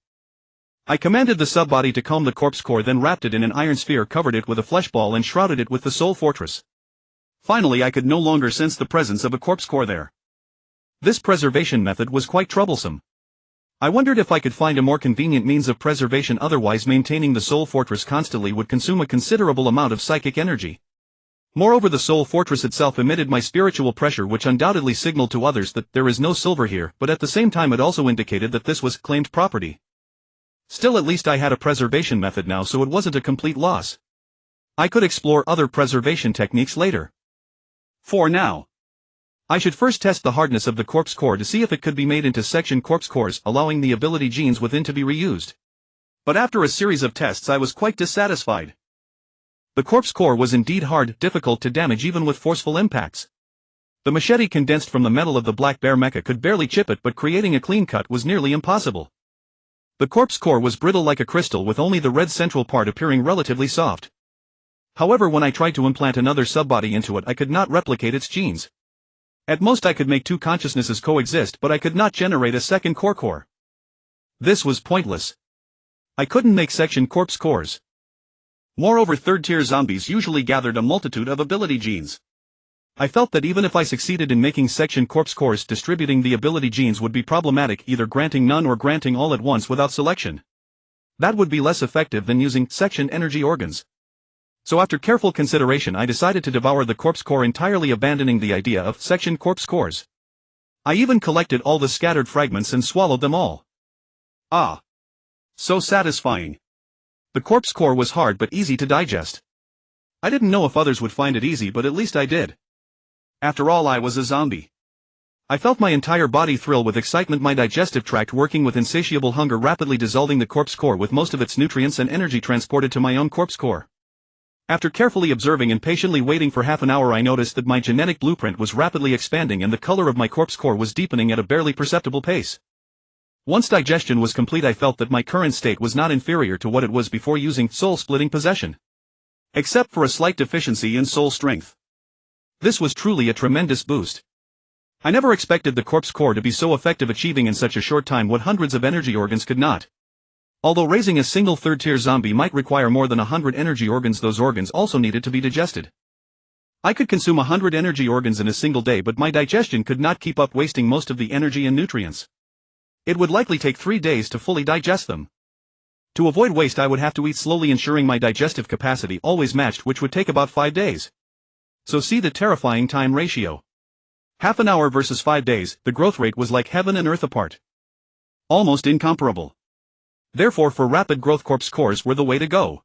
I commanded the subbody to calm the corpse core, then wrapped it in an iron sphere, covered it with a flesh ball and shrouded it with the soul fortress. Finally, I could no longer sense the presence of a corpse core there. This preservation method was quite troublesome. I wondered if I could find a more convenient means of preservation, otherwise maintaining the soul fortress constantly would consume a considerable amount of psychic energy. Moreover, the soul fortress itself emitted my spiritual pressure, which undoubtedly signaled to others that there is no silver here, but at the same time it also indicated that this was claimed property. Still, at least I had a preservation method now, so it wasn't a complete loss. I could explore other preservation techniques later. For now, I should first test the hardness of the corpse core to see if it could be made into section corpse cores, allowing the ability genes within to be reused. But after a series of tests I was quite dissatisfied. The corpse core was indeed hard, difficult to damage even with forceful impacts. The machete condensed from the metal of the black bear mecha could barely chip it, but creating a clean cut was nearly impossible. The corpse core was brittle like a crystal, with only the red central part appearing relatively soft. However, when I tried to implant another subbody into it, I could not replicate its genes. At most I could make two consciousnesses coexist, but I could not generate a second core. This was pointless. I couldn't make section corpse cores. Moreover, third-tier zombies usually gathered a multitude of ability genes. I felt that even if I succeeded in making section corpse cores, distributing the ability genes would be problematic, either granting none or granting all at once without selection. That would be less effective than using section energy organs. So after careful consideration I decided to devour the corpse core entirely, abandoning the idea of section corpse cores. I even collected all the scattered fragments and swallowed them all. Ah! So satisfying. The corpse core was hard but easy to digest. I didn't know if others would find it easy, but at least I did. After all, I was a zombie. I felt my entire body thrill with excitement, my digestive tract working with insatiable hunger, rapidly dissolving the corpse core with most of its nutrients and energy transported to my own corpse core. After carefully observing and patiently waiting for half an hour, I noticed that my genetic blueprint was rapidly expanding and the color of my corpse core was deepening at a barely perceptible pace. Once digestion was complete, I felt that my current state was not inferior to what it was before using soul-splitting possession. Except for a slight deficiency in soul strength. This was truly a tremendous boost. I never expected the corpse core to be so effective, achieving in such a short time what hundreds of energy organs could not. Although raising a single third-tier zombie might require more than 100 energy organs, those organs also needed to be digested. I could consume 100 energy organs in a single day, but my digestion could not keep up, wasting most of the energy and nutrients. It would likely take 3 days to fully digest them. To avoid waste, I would have to eat slowly, ensuring my digestive capacity always matched, which would take about 5 days. So see the terrifying time ratio. Half an hour versus 5 days, the growth rate was like heaven and earth apart. Almost incomparable. Therefore, for rapid growth, corpse cores were the way to go.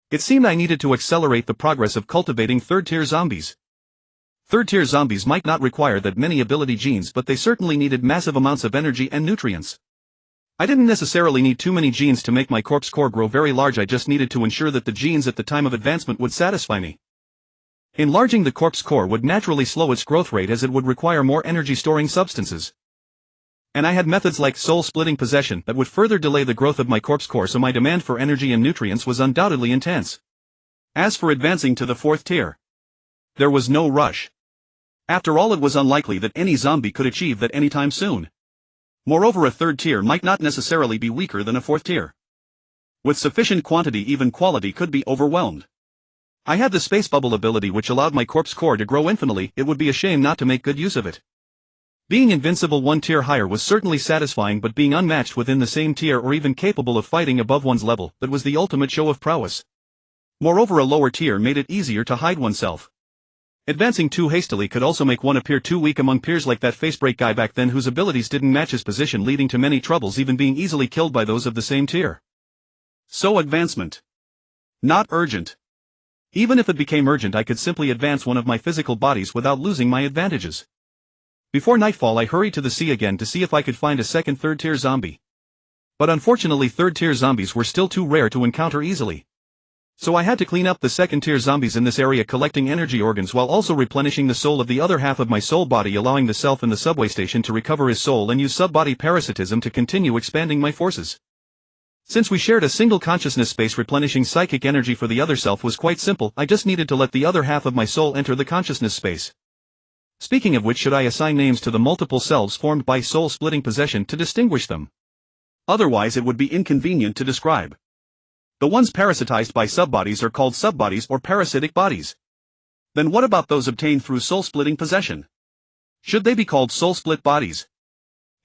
It seemed I needed to accelerate the progress of cultivating third-tier zombies. Third-tier zombies might not require that many ability genes, but they certainly needed massive amounts of energy and nutrients. I didn't necessarily need too many genes to make my corpse core grow very large, I just needed to ensure that the genes at the time of advancement would satisfy me. Enlarging the corpse core would naturally slow its growth rate, as it would require more energy-storing substances. And I had methods like soul-splitting possession that would further delay the growth of my corpse core, so my demand for energy and nutrients was undoubtedly intense. As for advancing to the 4th tier, there was no rush. After all, it was unlikely that any zombie could achieve that anytime soon. Moreover, a 3rd tier might not necessarily be weaker than a 4th tier. With sufficient quantity, even quality could be overwhelmed. I had the space bubble ability, which allowed my corpse core to grow infinitely. It would be a shame not to make good use of it. Being invincible 1 tier higher was certainly satisfying, but being unmatched within the same tier or even capable of fighting above one's level, that was the ultimate show of prowess. Moreover, a lower tier made it easier to hide oneself. Advancing too hastily could also make one appear too weak among peers, like that facebreak guy back then whose abilities didn't match his position, leading to many troubles, even being easily killed by those of the same tier. So advancement. Not urgent. Even if it became urgent, I could simply advance one of my physical bodies without losing my advantages. Before nightfall I hurried to the sea again to see if I could find a second third-tier zombie. But unfortunately third-tier zombies were still too rare to encounter easily. So I had to clean up the second-tier zombies in this area, collecting energy organs while also replenishing the soul of the other half of my soul body, allowing the self in the subway station to recover his soul and use sub-body parasitism to continue expanding my forces. Since we shared a single consciousness space, replenishing psychic energy for the other self was quite simple. I just needed to let the other half of my soul enter the consciousness space. Speaking of which, should I assign names to the multiple selves formed by soul-splitting possession to distinguish them? Otherwise it would be inconvenient to describe. The ones parasitized by subbodies are called subbodies or parasitic bodies. Then what about those obtained through soul-splitting possession? Should they be called soul-split bodies?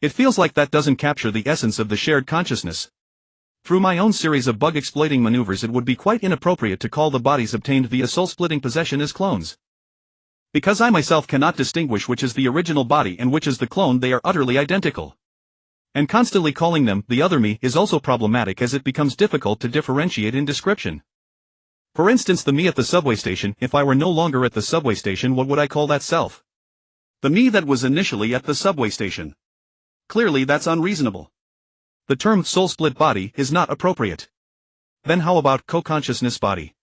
It feels like that doesn't capture the essence of the shared consciousness. Through my own series of bug-exploiting maneuvers, it would be quite inappropriate to call the bodies obtained via soul-splitting possession as clones. Because I myself cannot distinguish which is the original body and which is the clone, they are utterly identical. And constantly calling them the other me is also problematic, as it becomes difficult to differentiate in description. For instance, the me at the subway station. If I were no longer at the subway station, what would I call that self? The me that was initially at the subway station. Clearly that's unreasonable. The term soul-split body is not appropriate. Then how about co-consciousness body?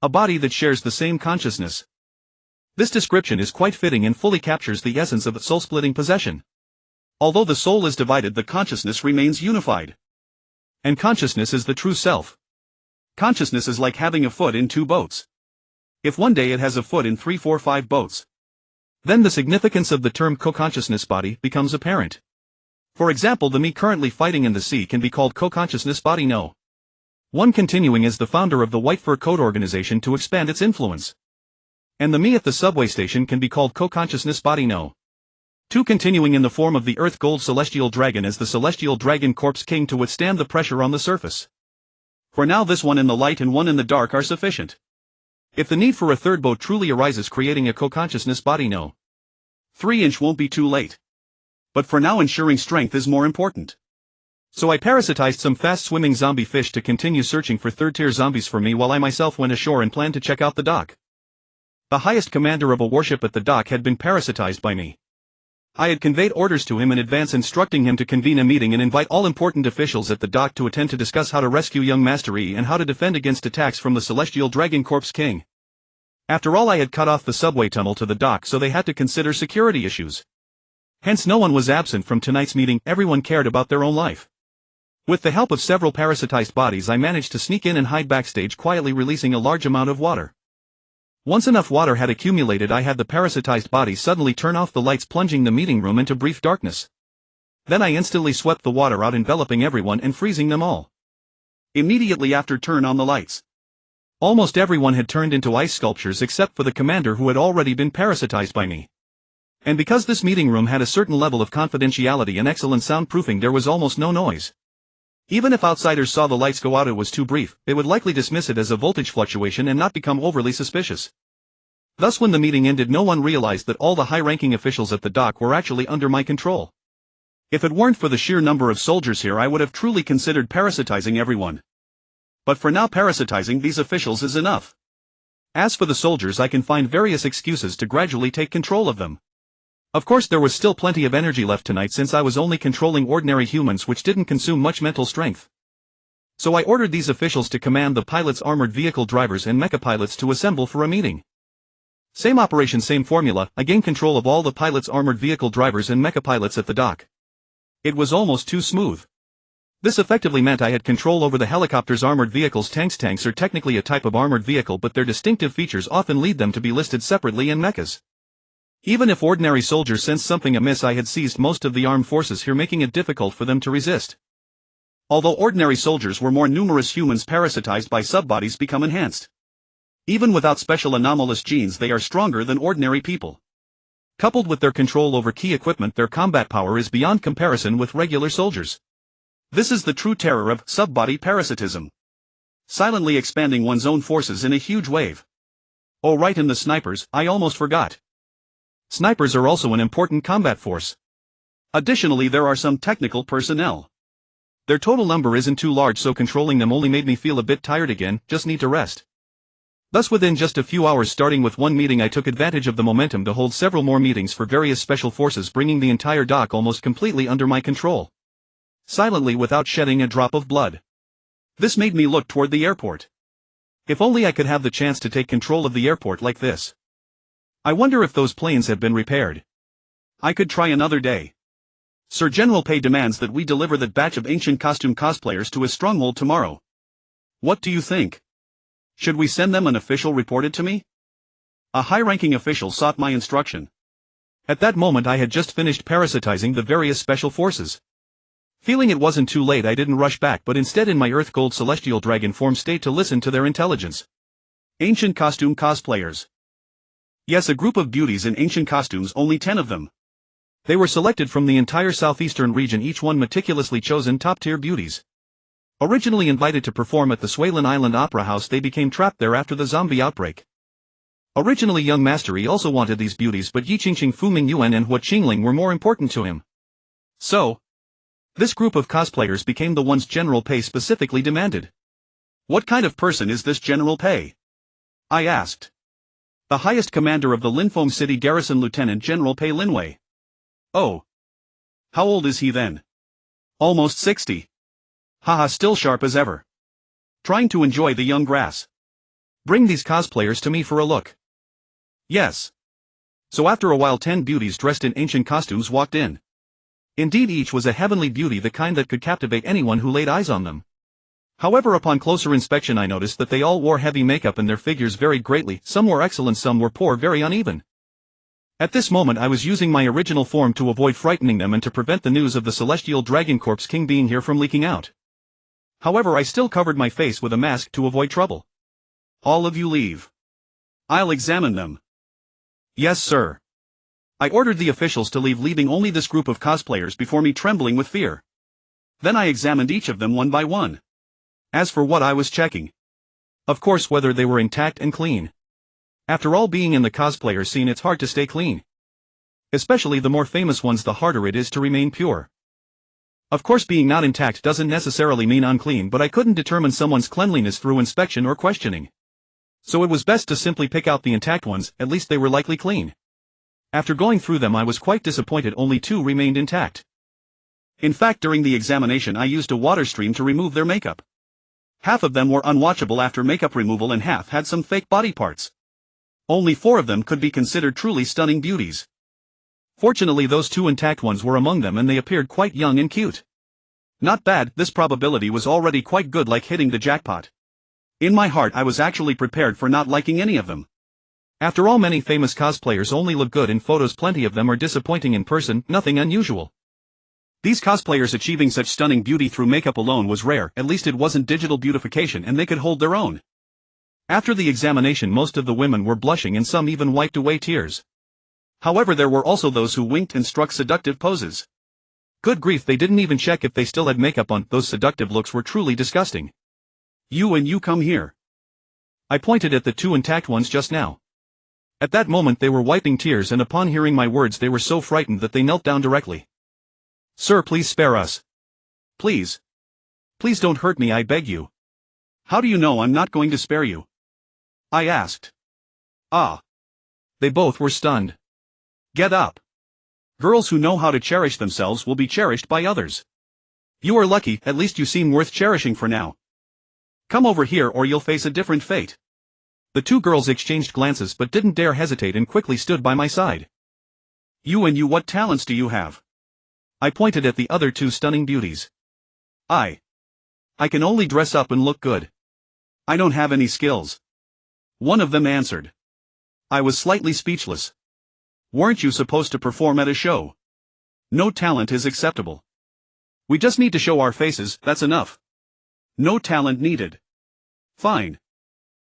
A body that shares the same consciousness. This description is quite fitting and fully captures the essence of soul-splitting possession. Although the soul is divided, the consciousness remains unified. And consciousness is the true self. Consciousness is like having a foot in two boats. If one day it has a foot in 3, 4, 5 boats, then the significance of the term co-consciousness body becomes apparent. For example, the me currently fighting in the sea can be called co-consciousness body No. 1, continuing as the founder of the White Fur Coat organization to expand its influence. And the me at the subway station can be called co-consciousness body No. 2, continuing in the form of the Earth Gold Celestial Dragon as the Celestial Dragon Corpse King to withstand the pressure on the surface. For now this one in the light and one in the dark are sufficient. If the need for a third boat truly arises, creating a co-consciousness body No. 3 won't be too late. But for now ensuring strength is more important. So I parasitized some fast-swimming zombie fish to continue searching for third-tier zombies for me, while I myself went ashore and planned to check out the dock. The highest commander of a warship at the dock had been parasitized by me. I had conveyed orders to him in advance, instructing him to convene a meeting and invite all important officials at the dock to attend to discuss how to rescue young Master E and how to defend against attacks from the Celestial Dragon Corpse King. After all, I had cut off the subway tunnel to the dock, so they had to consider security issues. Hence no one was absent from tonight's meeting. Everyone cared about their own life. With the help of several parasitized bodies, I managed to sneak in and hide backstage, quietly releasing a large amount of water. Once enough water had accumulated, I had the parasitized bodies suddenly turn off the lights, plunging the meeting room into brief darkness. Then I instantly swept the water out, enveloping everyone and freezing them all. Immediately after, turn on the lights. Almost everyone had turned into ice sculptures except for the commander, who had already been parasitized by me. And because this meeting room had a certain level of confidentiality and excellent soundproofing, there was almost no noise. Even if outsiders saw the lights go out, it was too brief, they would likely dismiss it as a voltage fluctuation and not become overly suspicious. Thus when the meeting ended, no one realized that all the high-ranking officials at the dock were actually under my control. If it weren't for the sheer number of soldiers here, I would have truly considered parasitizing everyone. But for now, parasitizing these officials is enough. As for the soldiers, I can find various excuses to gradually take control of them. Of course, there was still plenty of energy left tonight, since I was only controlling ordinary humans, which didn't consume much mental strength. So I ordered these officials to command the pilots, armored vehicle drivers and mecha pilots to assemble for a meeting. Same operation, same formula. I gained control of all the pilots, armored vehicle drivers and mecha pilots at the dock. It was almost too smooth. This effectively meant I had control over the helicopters, armored vehicles, tanks. Tanks are technically a type of armored vehicle, but their distinctive features often lead them to be listed separately in mechas. Even if ordinary soldiers sensed something amiss, I had seized most of the armed forces here, making it difficult for them to resist. Although ordinary soldiers were more numerous, humans parasitized by subbodies become enhanced. Even without special anomalous genes, they are stronger than ordinary people. Coupled with their control over key equipment, their combat power is beyond comparison with regular soldiers. This is the true terror of subbody parasitism. Silently expanding one's own forces in a huge wave. Oh right, and the snipers, I almost forgot. Snipers are also an important combat force. Additionally, there are some technical personnel. Their total number isn't too large, so controlling them only made me feel a bit tired again, just need to rest. Thus within just a few hours starting with one meeting I took advantage of the momentum to hold several more meetings for various special forces, bringing the entire dock almost completely under my control. Silently, without shedding a drop of blood. This made me look toward the airport. If only I could have the chance to take control of the airport like this. I wonder if those planes have been repaired. I could try another day. Sir General Pei demands that we deliver that batch of ancient costume cosplayers to his stronghold tomorrow. What do you think? Should we send them an official reported to me? A high-ranking official sought my instruction. At that moment I had just finished parasitizing the various special forces. Feeling it wasn't too late, I didn't rush back but instead in my Earth Gold Celestial Dragon form stayed to listen to their intelligence. Ancient costume cosplayers. Yes, a group of beauties in ancient costumes, only 10 of them. They were selected from the entire southeastern region, each one meticulously chosen top-tier beauties. Originally invited to perform at the Suilin Island Opera House, they became trapped there after the zombie outbreak. Originally young Master Yi also wanted these beauties, but Yi Qingqing, Fu Mingyuan and Hua Qingling were more important to him. So, this group of cosplayers became the ones General Pei specifically demanded. What kind of person is this General Pei? I asked. The highest commander of the Linfeng City Garrison, Lieutenant General Pei Linwei. Oh. How old is he then? Almost 60. Haha, still sharp as ever. Trying to enjoy the young grass. Bring these cosplayers to me for a look. Yes. So after a while 10 beauties dressed in ancient costumes walked in. Indeed, each was a heavenly beauty, the kind that could captivate anyone who laid eyes on them. However, upon closer inspection I noticed that they all wore heavy makeup and their figures varied greatly, some were excellent, some were poor, very uneven. At this moment I was using my original form to avoid frightening them and to prevent the news of the Celestial Dragon Corp's king being here from leaking out. However, I still covered my face with a mask to avoid trouble. All of you leave. I'll examine them. Yes, sir. I ordered the officials to leave, leaving only this group of cosplayers before me, trembling with fear. Then I examined each of them one by one. As for what I was checking, of course, whether they were intact and clean. After all, being in the cosplayer scene, it's hard to stay clean. Especially the more famous ones, the harder it is to remain pure. Of course, being not intact doesn't necessarily mean unclean, but I couldn't determine someone's cleanliness through inspection or questioning. So it was best to simply pick out the intact ones, at least they were likely clean. After going through them I was quite disappointed, only 2 remained intact. In fact, during the examination I used a water stream to remove their makeup. Half of them were unwatchable after makeup removal and half had some fake body parts. Only 4 of them could be considered truly stunning beauties. Fortunately, those 2 intact ones were among them and they appeared quite young and cute. Not bad, this probability was already quite good, like hitting the jackpot. In my heart I was actually prepared for not liking any of them. After all, many famous cosplayers only look good in photos, plenty of them are disappointing in person, nothing unusual. These cosplayers achieving such stunning beauty through makeup alone was rare, at least it wasn't digital beautification and they could hold their own. After the examination most of the women were blushing and some even wiped away tears. However, there were also those who winked and struck seductive poses. Good grief, they didn't even check if they still had makeup on, those seductive looks were truly disgusting. You come here. I pointed at the 2 intact ones just now. At that moment they were wiping tears and upon hearing my words they were so frightened that they knelt down directly. Sir, please spare us. Please. Please don't hurt me, I beg you. How do you know I'm not going to spare you? I asked. Ah. They both were stunned. Get up. Girls who know how to cherish themselves will be cherished by others. You are lucky, at least you seem worth cherishing for now. Come over here or you'll face a different fate. The 2 girls exchanged glances but didn't dare hesitate and quickly stood by my side. You, what talents do you have? I pointed at the other 2 stunning beauties. I can only dress up and look good. I don't have any skills. One of them answered. I was slightly speechless. Weren't you supposed to perform at a show? No talent is acceptable. We just need to show our faces, that's enough. No talent needed. Fine.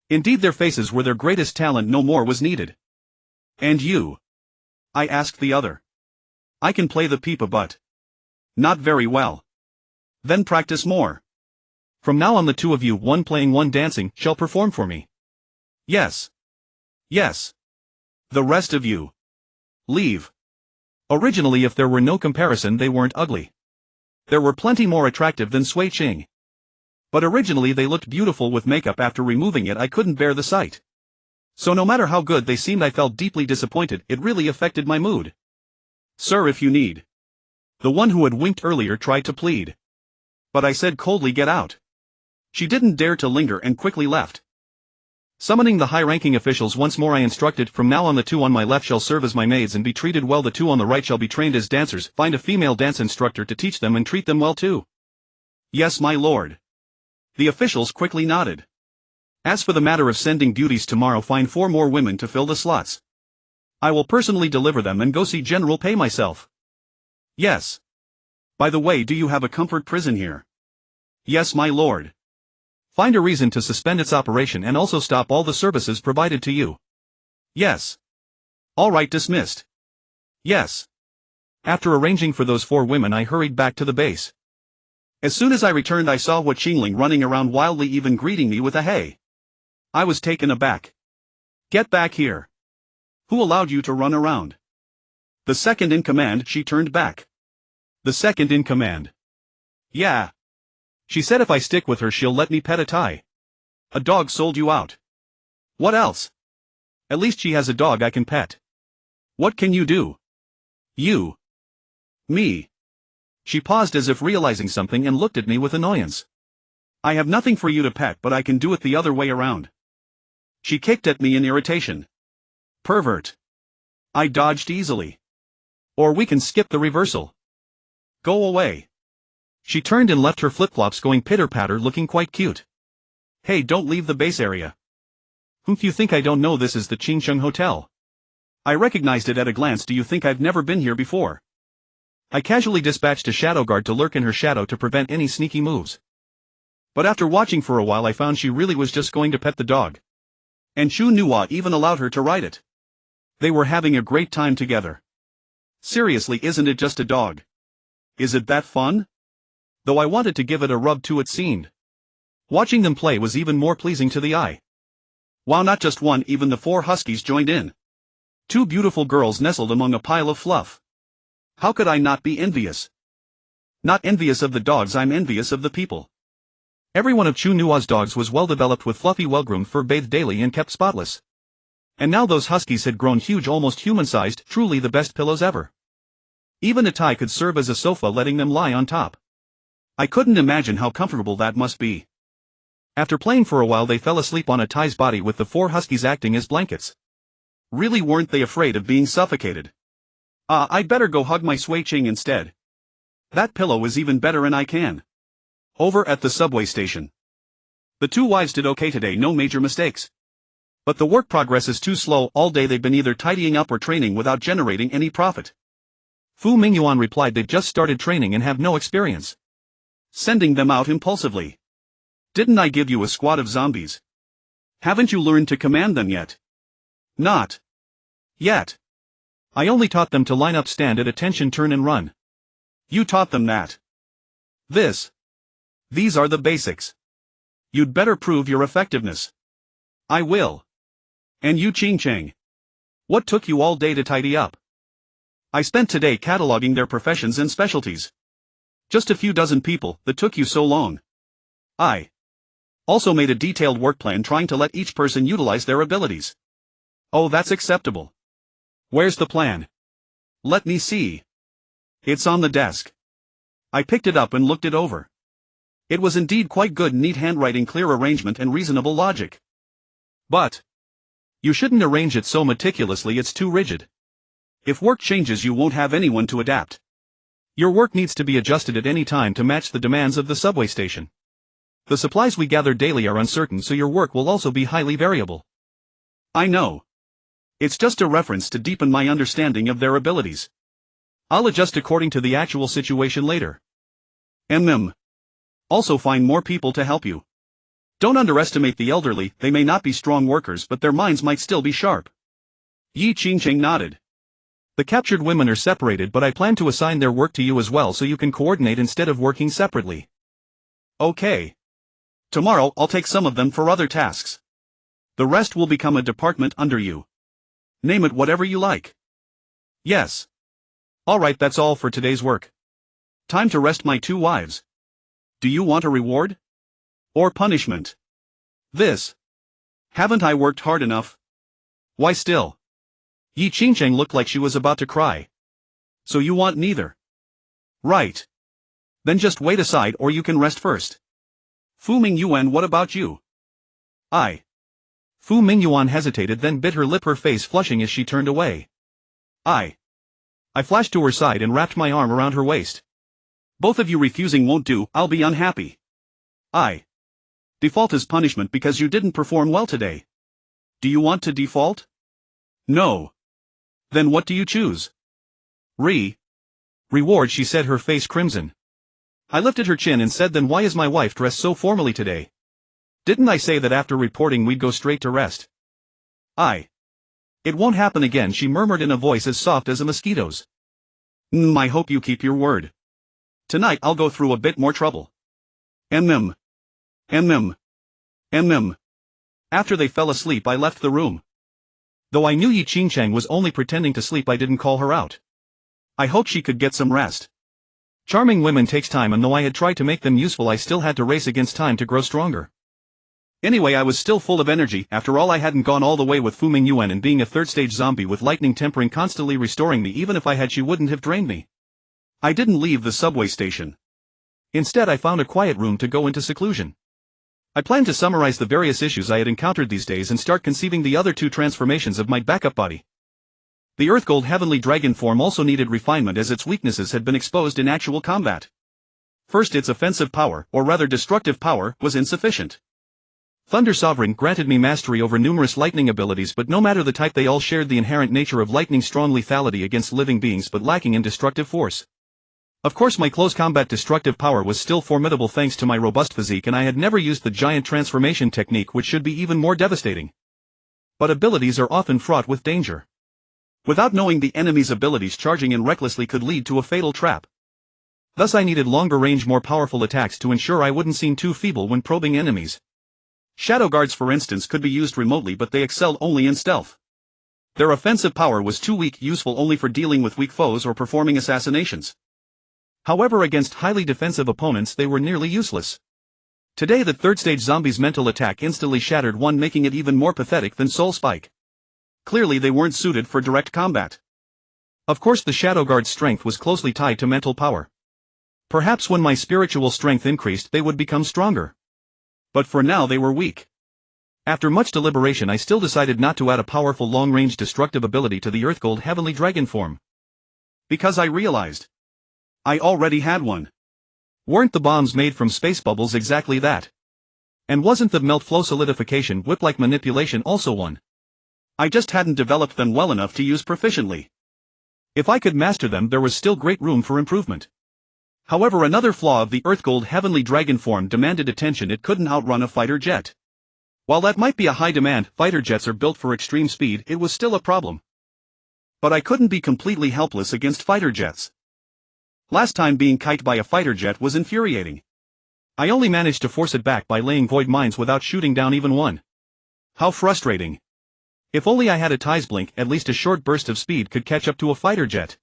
Indeed, their faces were their greatest talent, no more was needed. And you? I asked the other. I can play the pipa but not very well. Then practice more. From now on the 2 of you, one playing one dancing, shall perform for me. Yes. Yes. The rest of you. Leave. Originally, if there were no comparison, they weren't ugly. There were plenty more attractive than Sui Qing. But originally they looked beautiful with makeup, after removing it I couldn't bear the sight. So no matter how good they seemed, I felt deeply disappointed. It really affected my mood. Sir, if you need. The one who had winked earlier tried to plead. But I said coldly, get out. She didn't dare to linger and quickly left. Summoning the high-ranking officials once more, I instructed, from now on the two on my left shall serve as my maids and be treated well, the two on the right shall be trained as dancers, find a female dance instructor to teach them and treat them well too. Yes, my lord. The officials quickly nodded. As for the matter of sending beauties tomorrow, find 4 more women to fill the slots. I will personally deliver them and go see General Pay myself. Yes. By the way, do you have a comfort prison here? Yes, my lord. Find a reason to suspend its operation and also stop all the services provided to you. Yes. All right, dismissed. Yes. After arranging for those 4 women, I hurried back to the base. As soon as I returned, I saw Hua Qingling running around wildly, even greeting me with a hey. I was taken aback. Get back here. Who allowed you to run around? The second in command, she turned back. The second in command. Yeah. She said if I stick with her she'll let me pet a tie. A dog sold you out. What else? At least she has a dog I can pet. What can you do? You. Me. She paused as if realizing something and looked at me with annoyance. I have nothing for you to pet, but I can do it the other way around. She kicked at me in irritation. Pervert. I dodged easily. Or we can skip the reversal. Go away. She turned and left her flip-flops going pitter-patter, looking quite cute. Hey, don't leave the base area. Whom you think I don't know this is the Qingsheng Hotel? I recognized it at a glance. Do you think I've never been here before? I casually dispatched a shadow guard to lurk in her shadow to prevent any sneaky moves. But after watching for a while I found she really was just going to pet the dog. And Chu Nuwa even allowed her to ride it. They were having a great time together. Seriously, isn't it just a dog? Is it that fun? Though I wanted to give it a rub too, it seemed. Watching them play was even more pleasing to the eye. Wow, not just one, even the 4 huskies joined in. 2 beautiful girls nestled among a pile of fluff. How could I not be envious? Not envious of the dogs, I'm envious of the people. Every one of Chu Nua's dogs was well developed with fluffy, well-groomed fur, bathed daily and kept spotless. And now those huskies had grown huge, almost human-sized, truly the best pillows ever. Even a tie could serve as a sofa, letting them lie on top. I couldn't imagine how comfortable that must be. After playing for a while they fell asleep on a tie's body with the 4 huskies acting as blankets. Really, weren't they afraid of being suffocated? I'd better go hug my Sui Ching instead. That pillow is even better and I can. Over at the subway station. The 2 wives did okay today, no major mistakes. But the work progress is too slow. All day they've been either tidying up or training without generating any profit. Fu Mingyuan replied they've just started training and have no experience. Sending them out impulsively. Didn't I give you a squad of zombies? Haven't you learned to command them yet? Not yet. I only taught them to line up, stand at attention, turn and run. You taught them that. These are the basics. You'd better prove your effectiveness. I will. And you, Qing Cheng. What took you all day to tidy up? I spent today cataloging their professions and specialties. Just a few dozen people, that took you so long. I also made a detailed work plan trying to let each person utilize their abilities. Oh, that's acceptable. Where's the plan? Let me see. It's on the desk. I picked it up and looked it over. It was indeed quite good, neat handwriting, clear arrangement and reasonable logic. But you shouldn't arrange it so meticulously, it's too rigid. If work changes you won't have anyone to adapt. Your work needs to be adjusted at any time to match the demands of the subway station. The supplies we gather daily are uncertain, so your work will also be highly variable. I know. It's just a reference to deepen my understanding of their abilities. I'll adjust according to the actual situation later. Also find more people to help you. Don't underestimate the elderly, they may not be strong workers but their minds might still be sharp. Yi Qingcheng nodded. The captured women are separated, but I plan to assign their work to you as well so you can coordinate instead of working separately. Okay. Tomorrow I'll take some of them for other tasks. The rest will become a department under you. Name it whatever you like. Yes. Alright, that's all for today's work. Time to rest my 2 wives. Do you want a reward? Or punishment? Haven't I worked hard enough? Why still? Yi Qingcheng looked like she was about to cry. So you want neither? Right. Then just wait aside or you can rest first. Fu Mingyuan, what about you? Fu Mingyuan hesitated, then bit her lip, her face flushing as she turned away. I flashed to her side and wrapped my arm around her waist. Both of you refusing won't do, I'll be unhappy. Default as punishment because you didn't perform well today. Do you want to default? No. Then what do you choose? Reward, she said, her face crimson. I lifted her chin and said, then why is my wife dressed so formally today? Didn't I say that after reporting we'd go straight to rest? It won't happen again, she murmured in a voice as soft as a mosquito's. I hope you keep your word. Tonight I'll go through a bit more trouble. After they fell asleep I left the room. Though I knew Yi Qingcheng was only pretending to sleep, I didn't call her out. I hoped she could get some rest. Charming women takes time, and though I had tried to make them useful I still had to race against time to grow stronger. Anyway, I was still full of energy. After all, I hadn't gone all the way with Fu Mingyuan, and being a third-stage zombie with lightning tempering constantly restoring me, even if I had, she wouldn't have drained me. I didn't leave the subway station. Instead I found a quiet room to go into seclusion. I planned to summarize the various issues I had encountered these days and start conceiving the other two transformations of my backup body. The Earthgold Heavenly Dragon form also needed refinement as its weaknesses had been exposed in actual combat. First, its offensive power, or rather destructive power, was insufficient. Thunder Sovereign granted me mastery over numerous lightning abilities, but no matter the type they all shared the inherent nature of lightning, strong lethality against living beings but lacking in destructive force. Of course, my close combat destructive power was still formidable thanks to my robust physique, and I had never used the giant transformation technique, which should be even more devastating. But abilities are often fraught with danger. Without knowing the enemy's abilities, charging in recklessly could lead to a fatal trap. Thus I needed longer range, more powerful attacks to ensure I wouldn't seem too feeble when probing enemies. Shadow guards, for instance, could be used remotely, but they excelled only in stealth. Their offensive power was too weak, useful only for dealing with weak foes or performing assassinations. However, against highly defensive opponents they were nearly useless. Today the third-stage zombie's mental attack instantly shattered one, making it even more pathetic than Soul Spike. Clearly they weren't suited for direct combat. Of course, the Shadow Guard's strength was closely tied to mental power. Perhaps when my spiritual strength increased they would become stronger. But for now they were weak. After much deliberation I still decided not to add a powerful long-range destructive ability to the Earthgold Heavenly Dragon form. Because I realized I already had one. Weren't the bombs made from space bubbles exactly that? And wasn't the melt flow solidification whip-like manipulation also one? I just hadn't developed them well enough to use proficiently. If I could master them there was still great room for improvement. However, another flaw of the Earthgold Heavenly Dragon form demanded attention: it couldn't outrun a fighter jet. While that might be a high demand, fighter jets are built for extreme speed, it was still a problem. But I couldn't be completely helpless against fighter jets. Last time being kited by a fighter jet was infuriating. I only managed to force it back by laying void mines without shooting down even one. How frustrating. If only I had a Tai's blink, at least a short burst of speed could catch up to a fighter jet.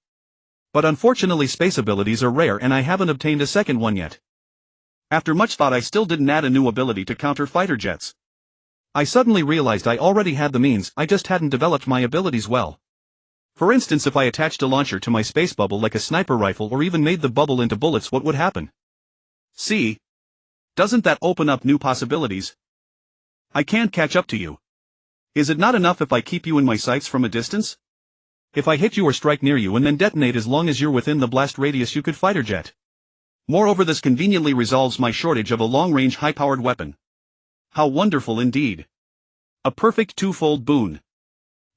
But unfortunately space abilities are rare and I haven't obtained a second one yet. After much thought I still didn't add a new ability to counter fighter jets. I suddenly realized I already had the means, I just hadn't developed my abilities well. For instance, if I attached a launcher to my space bubble like a sniper rifle or even made the bubble into bullets, what would happen? See? Doesn't that open up new possibilities? I can't catch up to you. Is it not enough if I keep you in my sights from a distance? If I hit you or strike near you and then detonate, as long as you're within the blast radius you could fighter jet. Moreover, this conveniently resolves my shortage of a long-range high-powered weapon. How wonderful indeed. A perfect twofold boon.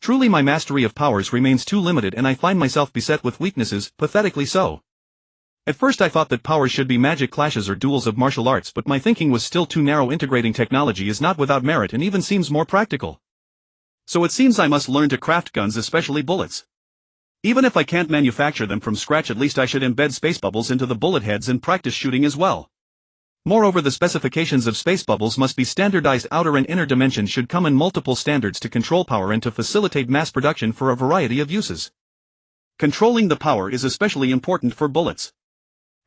Truly my mastery of powers remains too limited and I find myself beset with weaknesses, pathetically so. At first I thought that powers should be magic clashes or duels of martial arts, but my thinking was still too narrow. Integrating technology is not without merit and even seems more practical. So it seems I must learn to craft guns, especially bullets. Even if I can't manufacture them from scratch, at least I should embed space bubbles into the bullet heads and practice shooting as well. Moreover, the specifications of space bubbles must be standardized. Outer and inner dimensions should come in multiple standards to control power and to facilitate mass production for a variety of uses. Controlling the power is especially important for bullets.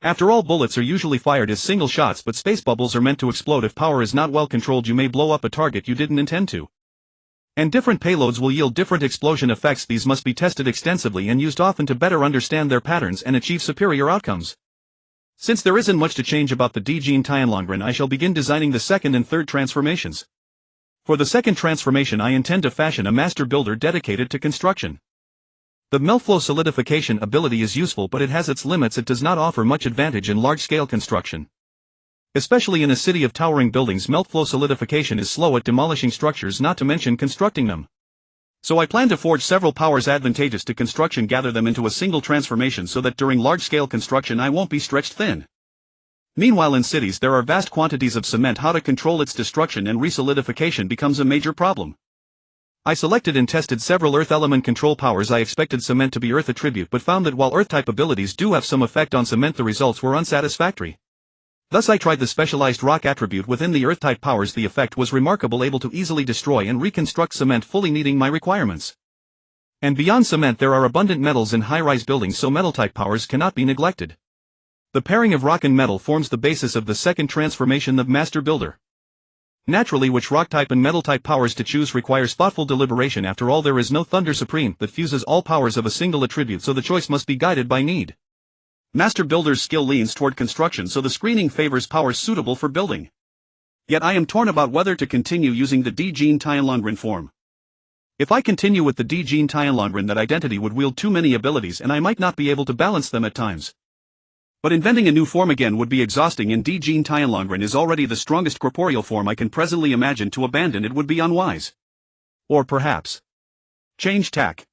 After all, bullets are usually fired as single shots, but space bubbles are meant to explode. If power is not well controlled, you may blow up a target you didn't intend to. And different payloads will yield different explosion effects. These must be tested extensively and used often to better understand their patterns and achieve superior outcomes. Since there isn't much to change about the D-Gene Tianlongren, I shall begin designing the second and third transformations. For the second transformation, I intend to fashion a master builder dedicated to construction. The meltflow solidification ability is useful, but it has its limits. It does not offer much advantage in large-scale construction. Especially in a city of towering buildings, meltflow solidification is slow at demolishing structures, not to mention constructing them. So I plan to forge several powers advantageous to construction, gather them into a single transformation so that during large-scale construction I won't be stretched thin. Meanwhile, in cities there are vast quantities of cement. How to control its destruction and resolidification becomes a major problem. I selected and tested several earth element control powers. I expected cement to be earth attribute, but found that while earth-type abilities do have some effect on cement, the results were unsatisfactory. Thus I tried the specialized rock attribute within the earth-type powers. The effect was remarkable, able to easily destroy and reconstruct cement, fully meeting my requirements. And beyond cement there are abundant metals in high-rise buildings, so metal-type powers cannot be neglected. The pairing of rock and metal forms the basis of the second transformation, the Master Builder. Naturally, which rock-type and metal-type powers to choose requires thoughtful deliberation. After all, there is no Thunder Supreme that fuses all powers of a single attribute, so the choice must be guided by need. Master Builder's skill leans toward construction, so the screening favors powers suitable for building. Yet I am torn about whether to continue using the D-Gene Tianlongren form. If I continue with the D-Gene Tianlongren, that identity would wield too many abilities and I might not be able to balance them at times. But inventing a new form again would be exhausting, and D-Gene Tianlongren is already the strongest corporeal form I can presently imagine. To abandon it would be unwise. Or perhaps change tack.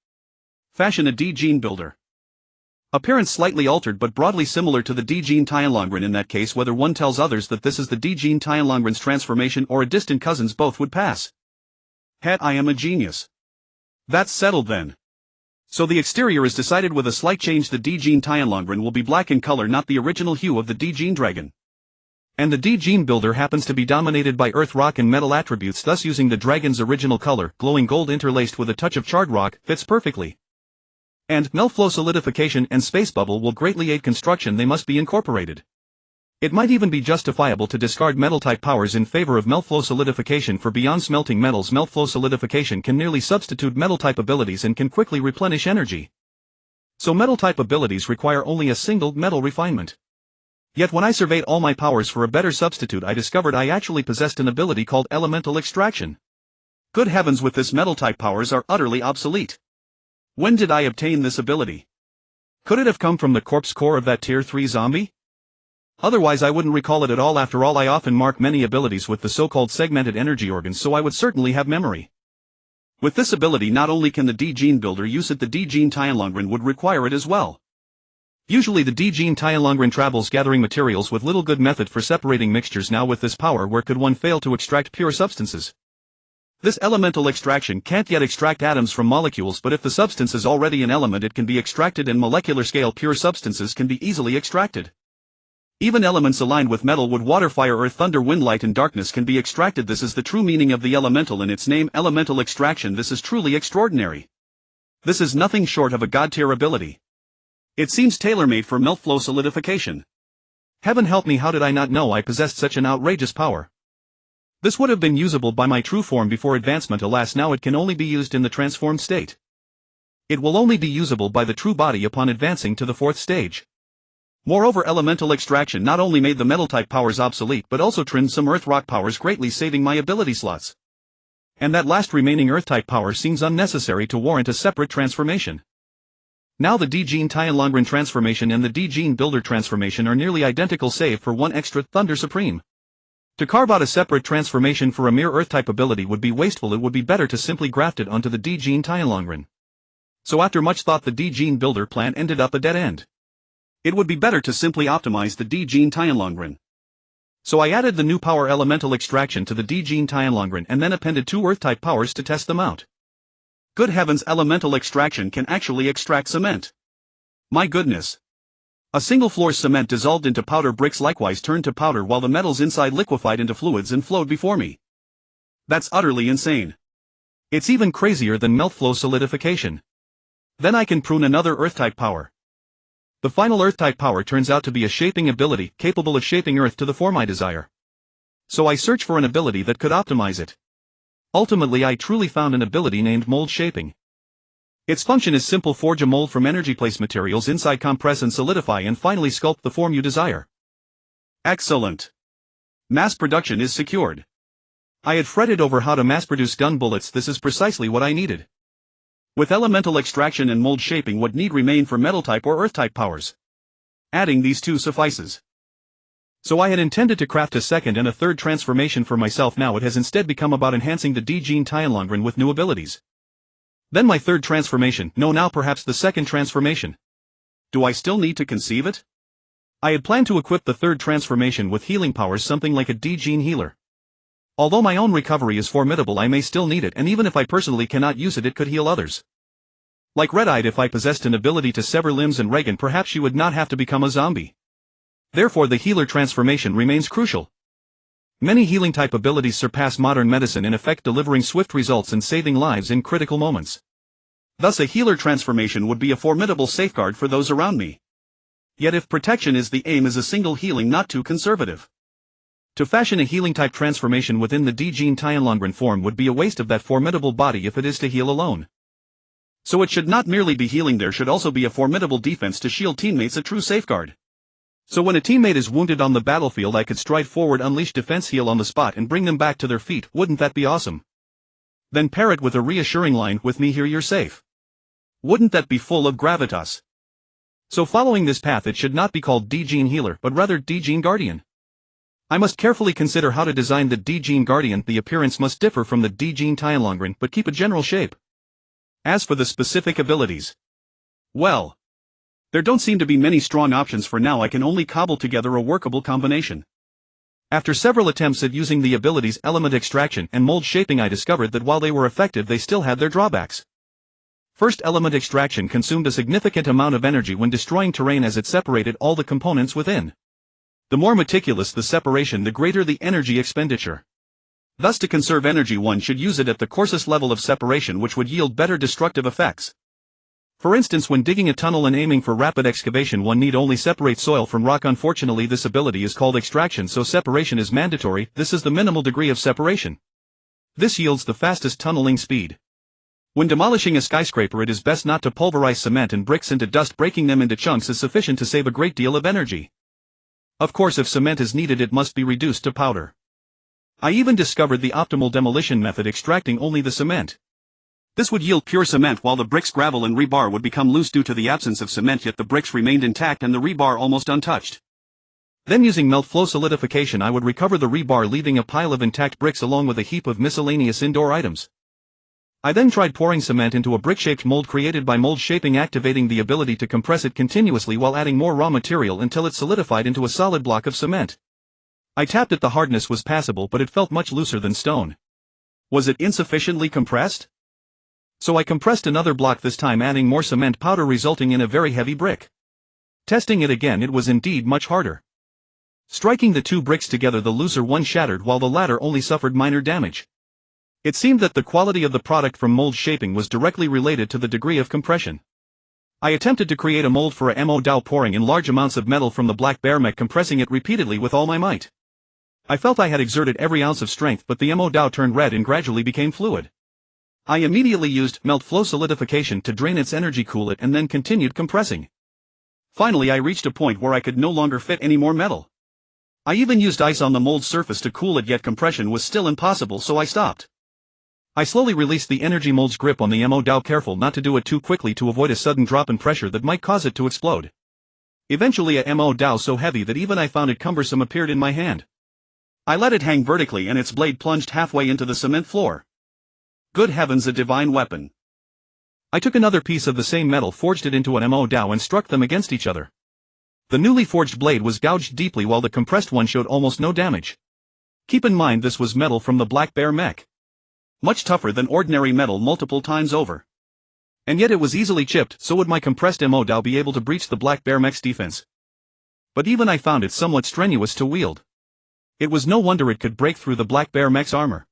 Fashion a D-Gene Builder. Appearance slightly altered but broadly similar to the D-Gene Tianlongren. In that case, whether one tells others that this is the D-Gene Tianlongren's transformation or a distant cousin's, both would pass. Het, I am a genius. That's settled then. So the exterior is decided with a slight change. The D-Gene Tianlongren will be black in color, not the original hue of the D-Gene Dragon. And the D-Gene Builder happens to be dominated by earth, rock and metal attributes, thus using the dragon's original color, glowing gold interlaced with a touch of charred rock, fits perfectly. And meltflow solidification and space bubble will greatly aid construction. They must be incorporated. It might even be justifiable to discard metal-type powers in favor of meltflow solidification, for beyond smelting metals, meltflow solidification can nearly substitute metal-type abilities and can quickly replenish energy. So metal-type abilities require only a single metal refinement. Yet when I surveyed all my powers for a better substitute, I discovered I actually possessed an ability called elemental extraction. Good heavens, with this metal-type powers are utterly obsolete. When did I obtain this ability? Could it have come from the corpse core of that tier 3 zombie? Otherwise I wouldn't recall it at all. After all, I often mark many abilities with the so-called segmented energy organs, so I would certainly have memory. With this ability, not only can the D-Gene Builder use it, the D-Gene Tianlongren would require it as well. Usually the D-Gene Tianlongren travels gathering materials with little good method for separating mixtures. Now with this power, where could one fail to extract pure substances? This elemental extraction can't yet extract atoms from molecules, but if the substance is already an element, it can be extracted, and molecular scale pure substances can be easily extracted. Even elements aligned with metal, wood, water, fire, earth, thunder, wind, light and darkness can be extracted. This is the true meaning of the elemental in its name, elemental extraction. This is truly extraordinary. This is nothing short of a god-tier ability. It seems tailor-made for meltflow solidification. Heaven help me, how did I not know I possessed such an outrageous power? This would have been usable by my true form before advancement. Alas, now it can only be used in the transformed state. It will only be usable by the true body upon advancing to the 4th stage. Moreover, elemental extraction not only made the metal-type powers obsolete but also trimmed some earth-rock powers, greatly saving my ability slots. And that last remaining earth-type power seems unnecessary to warrant a separate transformation. Now the D-Gene Tianlongren transformation and the D-Gene Builder transformation are nearly identical, save for one extra, Thunder Supreme. To carve out a separate transformation for a mere earth-type ability would be wasteful. It would be better to simply graft it onto the D-Gene Tianlongren. So after much thought, the D-Gene Builder plan ended up a dead end. It would be better to simply optimize the D-Gene Tianlongren. So I added the new power elemental extraction to the D-Gene Tianlongren and then appended 2 earth-type powers to test them out. Good heavens, elemental extraction can actually extract cement. My goodness. A single floor cement dissolved into powder, bricks likewise turned to powder, while the metals inside liquefied into fluids and flowed before me. That's utterly insane. It's even crazier than meltflow solidification. Then I can prune another earth-type power. The final earth-type power turns out to be a shaping ability, capable of shaping earth to the form I desire. So I search for an ability that could optimize it. Ultimately I truly found an ability named mold shaping. Its function is simple: forge a mold from energy place materials inside, compress and solidify, and finally sculpt the form you desire. Excellent. Mass production is secured. I had fretted over how to mass-produce gun bullets. This is precisely what I needed. With elemental extraction and mold shaping, what need remain for metal-type or earth-type powers? Adding these two suffices. So I had intended to craft a second and a third transformation for myself. Now it has instead become about enhancing the D-Gene Tianlongren with new abilities. Then my third transformation, no, now perhaps the second transformation. Do I still need to conceive it? I had planned to equip the third transformation with healing powers, something like a D-Gene healer. Although my own recovery is formidable, I may still need it, and even if I personally cannot use it, it could heal others. Like Red-Eyed, if I possessed an ability to sever limbs and Reagan, perhaps she would not have to become a zombie. Therefore the healer transformation remains crucial. Many healing-type abilities surpass modern medicine in effect, delivering swift results and saving lives in critical moments. Thus a healer transformation would be a formidable safeguard for those around me. Yet if protection is the aim, is a single healing not too conservative? To fashion a healing-type transformation within the D-Gene Tianlongren form would be a waste of that formidable body if it is to heal alone. So it should not merely be healing, there should also be a formidable defense to shield teammates, a true safeguard. So when a teammate is wounded on the battlefield, I could stride forward, unleash defense, heal on the spot, and bring them back to their feet. Wouldn't that be awesome? Then pair it with a reassuring line, "With me here you're safe." Wouldn't that be full of gravitas? So following this path, it should not be called D-Gene Healer, but rather D-Gene Guardian. I must carefully consider how to design the D-Gene Guardian. The appearance must differ from the D-Gene Tianlongren, but keep a general shape. As for the specific abilities, well, there don't seem to be many strong options for now. I can only cobble together a workable combination. After several attempts at using the abilities element extraction and mold shaping, I discovered that while they were effective, they still had their drawbacks. First, element extraction consumed a significant amount of energy when destroying terrain, as it separated all the components within. The more meticulous the separation, the greater the energy expenditure. Thus, to conserve energy, one should use it at the coarsest level of separation, which would yield better destructive effects. For instance, when digging a tunnel and aiming for rapid excavation, one need only separate soil from rock. Unfortunately, this ability is called extraction, so separation is mandatory. This is the minimal degree of separation. This yields the fastest tunneling speed. When demolishing a skyscraper, it is best not to pulverize cement and bricks into dust. Breaking them into chunks is sufficient to save a great deal of energy. Of course, if cement is needed, it must be reduced to powder. I even discovered the optimal demolition method, extracting only the cement. This would yield pure cement, while the bricks, gravel and rebar would become loose due to the absence of cement, yet the bricks remained intact and the rebar almost untouched. Then, using melt flow solidification, I would recover the rebar, leaving a pile of intact bricks along with a heap of miscellaneous indoor items. I then tried pouring cement into a brick-shaped mold created by mold shaping, activating the ability to compress it continuously while adding more raw material until it solidified into a solid block of cement. I tapped it. The hardness was passable, but it felt much looser than stone. Was it insufficiently compressed? So I compressed another block, this time adding more cement powder, resulting in a very heavy brick. Testing it again, it was indeed much harder. Striking the two bricks together, the looser one shattered while the latter only suffered minor damage. It seemed that the quality of the product from mold shaping was directly related to the degree of compression. I attempted to create a mold for a mo Dao, pouring in large amounts of metal from the black bear mech, compressing it repeatedly with all my might. I felt I had exerted every ounce of strength, but the mo Dao turned red and gradually became fluid. I immediately used melt flow solidification to drain its energy, cool it, and then continued compressing. Finally, I reached a point where I could no longer fit any more metal. I even used ice on the mold surface to cool it, yet compression was still impossible, so I stopped. I slowly released the energy mold's grip on the mo Dao, careful not to do it too quickly to avoid a sudden drop in pressure that might cause it to explode. Eventually, a mo Dao so heavy that even I found it cumbersome appeared in my hand. I let it hang vertically and its blade plunged halfway into the cement floor. Good heavens, a divine weapon. I took another piece of the same metal, forged it into an mo Dao, and struck them against each other. The newly forged blade was gouged deeply while the compressed one showed almost no damage. Keep in mind, this was metal from the black bear mech. Much tougher than ordinary metal multiple times over. And yet it was easily chipped, so would my compressed mo Dao be able to breach the black bear mech's defense? But even I found it somewhat strenuous to wield. It was no wonder it could break through the black bear mech's armor.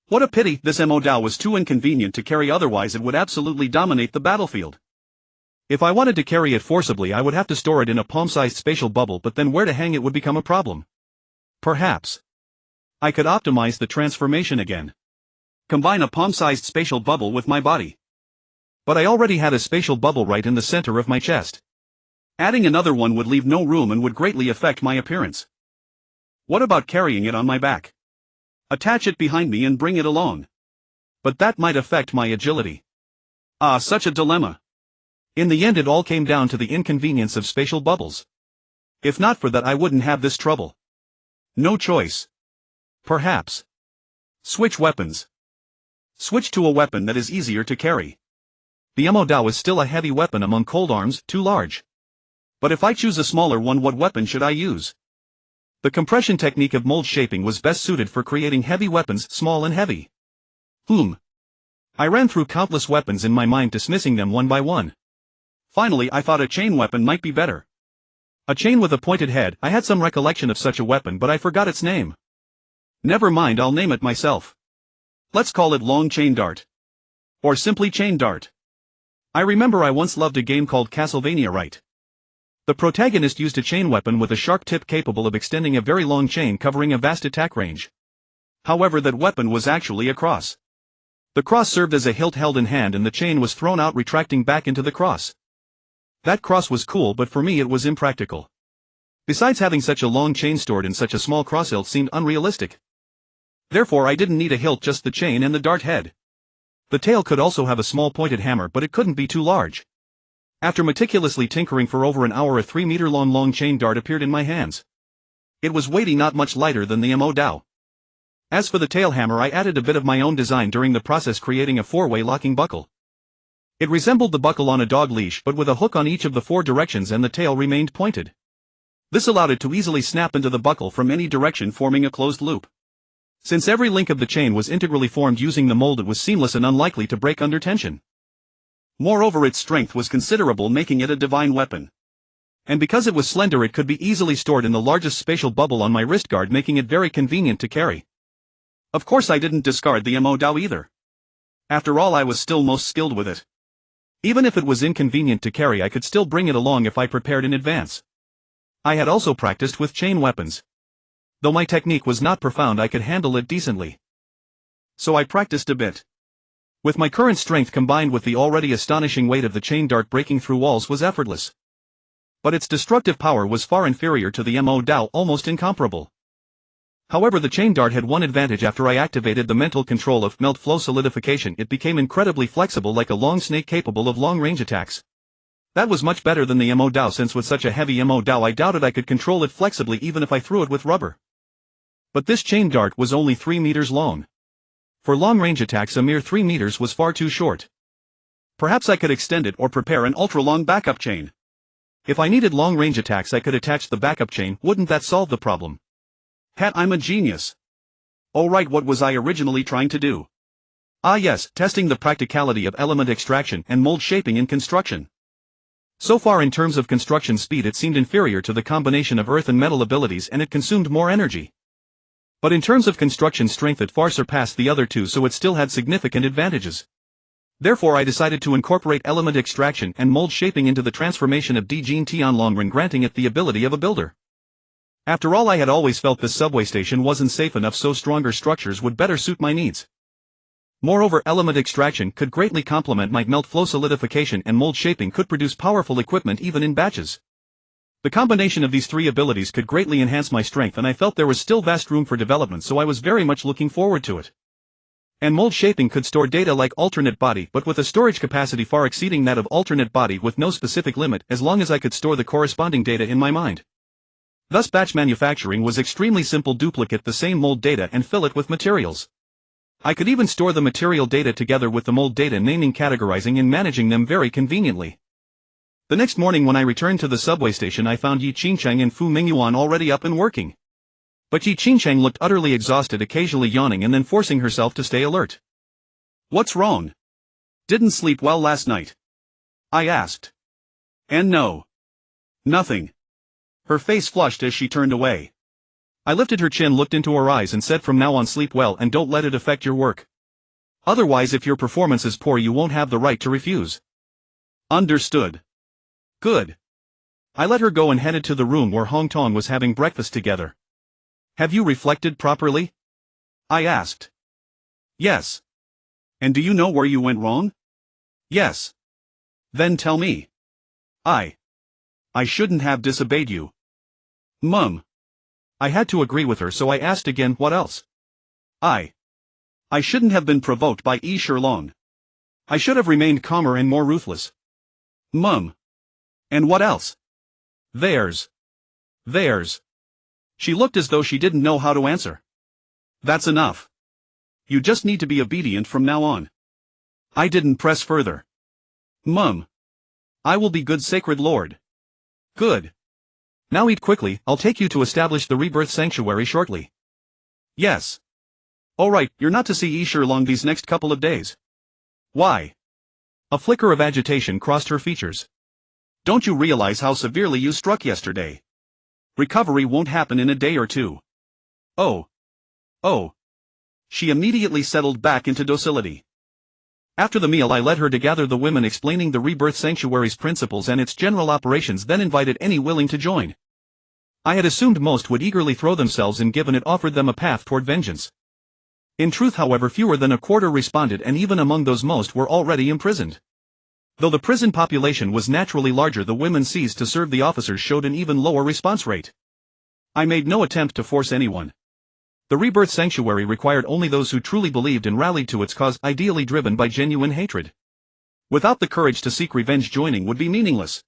What a pity, this mo Dao was too inconvenient to carry, otherwise it would absolutely dominate the battlefield. If I wanted to carry it forcibly, I would have to store it in a palm-sized spatial bubble, but then where to hang it would become a problem. Perhaps I could optimize the transformation again. combine a palm-sized spatial bubble with my body. But I already had a spatial bubble right in the center of my chest. Adding another one would leave no room and would greatly affect my appearance. What about carrying it on my back? Attach it behind me and bring it along. But that might affect my agility. Ah, such a dilemma. In the end it all came down to the inconvenience of spatial bubbles. If not for that I wouldn't have this trouble. No choice. Perhaps. Switch weapons. Switch to a weapon that is easier to carry. The Dao is still a heavy weapon among cold arms, too large. But if I choose a smaller one, what weapon should I use? The compression technique of mold shaping was best suited for creating heavy weapons, small and heavy. I ran through countless weapons in my mind, dismissing them one by one. Finally I thought a chain weapon might be better. A chain with a pointed head. I had some recollection of such a weapon, but I forgot its name. Never mind, I'll name it myself. Let's call it Long Chain Dart. Or simply Chain Dart. I remember I once loved a game called Castlevania, right? The protagonist used a chain weapon with a sharp tip capable of extending a very long chain covering a vast attack range. However, that weapon was actually a cross. The cross served as a hilt held in hand and the chain was thrown out, retracting back into the cross. That cross was cool, but for me it was impractical. Besides, having such a long chain stored in such a small cross hilt seemed unrealistic. Therefore I didn't need a hilt, just the chain and the dart head. The tail could also have a small pointed hammer, but it couldn't be too large. After meticulously tinkering for over an hour, a 3-meter-long long chain dart appeared in my hands. It was weighty, not much lighter than the Dao. As for the tail hammer, I added a bit of my own design during the process, creating a 4-way locking buckle. It resembled the buckle on a dog leash, but with a hook on each of the 4 directions, and the tail remained pointed. This allowed it to easily snap into the buckle from any direction, forming a closed loop. Since every link of the chain was integrally formed using the mold, it was seamless and unlikely to break under tension. Moreover, its strength was considerable, making it a divine weapon. And because it was slender, it could be easily stored in the largest spatial bubble on my wrist guard, making it very convenient to carry. Of course I didn't discard the Dao either. After all, I was still most skilled with it. Even if it was inconvenient to carry, I could still bring it along if I prepared in advance. I had also practiced with chain weapons. Though my technique was not profound, I could handle it decently. So I practiced a bit. With my current strength combined with the already astonishing weight of the chain dart, breaking through walls was effortless. But its destructive power was far inferior to the Dao, almost incomparable. However, the chain dart had one advantage: after I activated the mental control of melt flow solidification, it became incredibly flexible, like a long snake capable of long-range attacks. That was much better than the Dao, since with such a heavy Dao I doubted I could control it flexibly even if I threw it with rubber. But this chain dart was only 3 meters long. For long-range attacks, a mere 3 meters was far too short. Perhaps I could extend it or prepare an ultra-long backup chain. If I needed long-range attacks, I could attach the backup chain. Wouldn't that solve the problem? I'm a genius. Oh right, what was I originally trying to do? Ah yes, testing the practicality of element extraction and mold shaping in construction. So far, in terms of construction speed, it seemed inferior to the combination of earth and metal abilities, and it consumed more energy. But in terms of construction strength, it far surpassed the other two, so it still had significant advantages. Therefore I decided to incorporate element extraction and mold shaping into the transformation of Dijin Tianlongren, granting it the ability of a builder. After all, I had always felt this subway station wasn't safe enough, so stronger structures would better suit my needs. Moreover, element extraction could greatly complement my melt flow solidification, and mold shaping could produce powerful equipment even in batches. The combination of these 3 abilities could greatly enhance my strength, and I felt there was still vast room for development, so I was very much looking forward to it. And mold shaping could store data like alternate body, but with a storage capacity far exceeding that of alternate body, with no specific limit, as long as I could store the corresponding data in my mind. Thus batch manufacturing was extremely simple: duplicate the same mold data and fill it with materials. I could even store the material data together with the mold data, naming, categorizing and managing them very conveniently. The next morning when I returned to the subway station, I found Yi Qingcheng and Fu Mingyuan already up and working. But Yi Qingcheng looked utterly exhausted, occasionally yawning and then forcing herself to stay alert. "What's wrong? Didn't sleep well last night?" I asked. "And no. Nothing." Her face flushed as she turned away. I lifted her chin, looked into her eyes and said, "From now on, sleep well and don't let it affect your work. Otherwise, if your performance is poor, you won't have the right to refuse." "Understood." "Good." I let her go and headed to the room where Hong Tong was having breakfast together. "Have you reflected properly?" I asked. "Yes. And do you know where you went wrong? Yes. Then tell me. I shouldn't have disobeyed you. Mum. I had to agree with her, so I asked again, what else? I shouldn't have been provoked by Sherlong. I should have remained calmer and more ruthless. Mum. And what else? Theirs. She looked as though she didn't know how to answer. That's enough. You just need to be obedient from now on. I didn't press further. Mum. I will be good, Sacred Lord. Good. Now eat quickly, I'll take you to establish the rebirth sanctuary shortly. Yes. Alright, you're not to see Sherlong these next couple of days. Why? A flicker of agitation crossed her features. Don't you realize how severely you struck yesterday? Recovery won't happen in a day or two. Oh. She immediately settled back into docility. After the meal, I led her to gather the women, explaining the rebirth sanctuary's principles and its general operations, then invited any willing to join. I had assumed most would eagerly throw themselves in, given it offered them a path toward vengeance. In truth, however, fewer than a quarter responded, and even among those most were already imprisoned. Though the prison population was naturally larger, the women seized to serve the officers showed an even lower response rate. I made no attempt to force anyone. The rebirth sanctuary required only those who truly believed and rallied to its cause, ideally driven by genuine hatred. Without the courage to seek revenge, joining would be meaningless.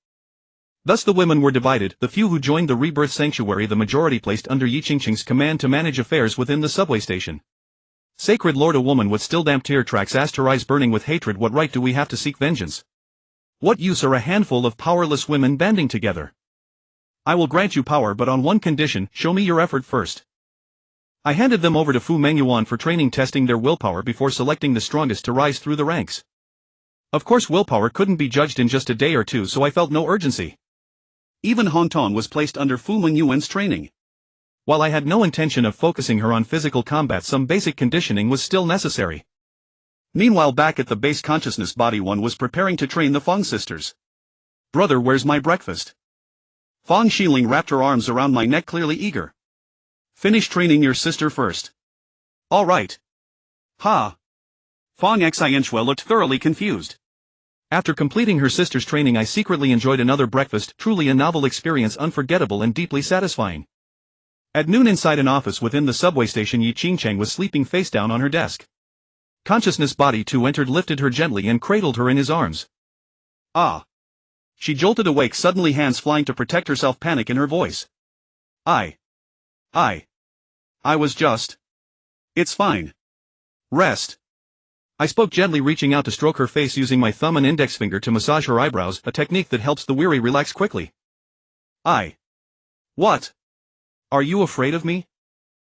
Thus the women were divided, the few who joined the rebirth sanctuary, the majority placed under Yiqingqing's command to manage affairs within the subway station. Sacred Lord, a woman with still damp tear tracks asked, her eyes burning with hatred, what right do we have to seek vengeance? What use are a handful of powerless women banding together? I will grant you power, but on one condition: show me your effort first. I handed them over to Fu Mengyuan for training, testing their willpower before selecting the strongest to rise through the ranks. Of course, willpower couldn't be judged in just a day or two, so I felt no urgency. Even Hong Tong was placed under Fu Mengyuan's training. While I had no intention of focusing her on physical combat, some basic conditioning was still necessary. Meanwhile, back at the base, consciousness body one was preparing to train the Fong sisters. Brother, where's my breakfast? Fong Xiling wrapped her arms around my neck, clearly eager. Finish training your sister first. All right. Ha. Fong Xianxue looked thoroughly confused. After completing her sister's training, I secretly enjoyed another breakfast, truly a novel experience, unforgettable and deeply satisfying. At noon, inside an office within the subway station, Yiqingqing was sleeping face down on her desk. Consciousness body 2 entered, lifted her gently and cradled her in his arms. Ah. She jolted awake suddenly, hands flying to protect herself, panic in her voice. I was just... It's fine. Rest. I spoke gently, reaching out to stroke her face, using my thumb and index finger to massage her eyebrows, a technique that helps the weary relax quickly. What? Are you afraid of me?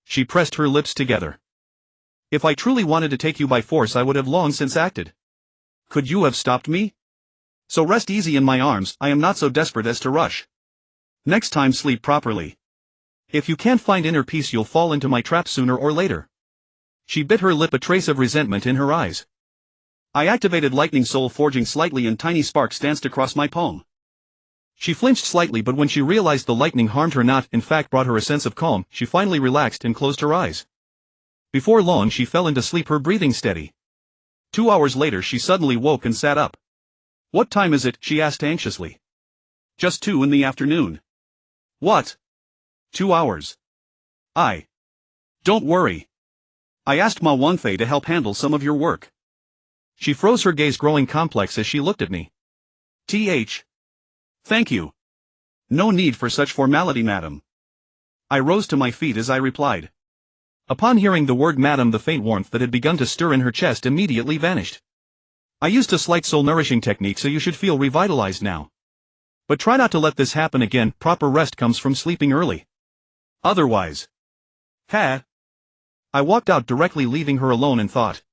She pressed her lips together. If I truly wanted to take you by force, I would have long since acted. Could you have stopped me? So rest easy in my arms, I am not so desperate as to rush. Next time, sleep properly. If you can't find inner peace, you'll fall into my trap sooner or later. She bit her lip, a trace of resentment in her eyes. I activated lightning soul forging slightly, and tiny sparks danced across my palm. She flinched slightly, but when she realized the lightning harmed her not, in fact brought her a sense of calm, she finally relaxed and closed her eyes. Before long she fell into sleep, her breathing steady. 2 hours later she suddenly woke and sat up. What time is it? She asked anxiously. Just 2 in the afternoon. What? 2 hours. Don't worry. I asked Ma Wenfei to help handle some of your work. She froze, her gaze growing complex as she looked at me. Thank you. No need for such formality, madam. I rose to my feet as I replied. Upon hearing the word madam, the faint warmth that had begun to stir in her chest immediately vanished. I used a slight soul-nourishing technique, so you should feel revitalized now. But try not to let this happen again. Proper rest comes from sleeping early. Otherwise... I walked out directly, leaving her alone in thought.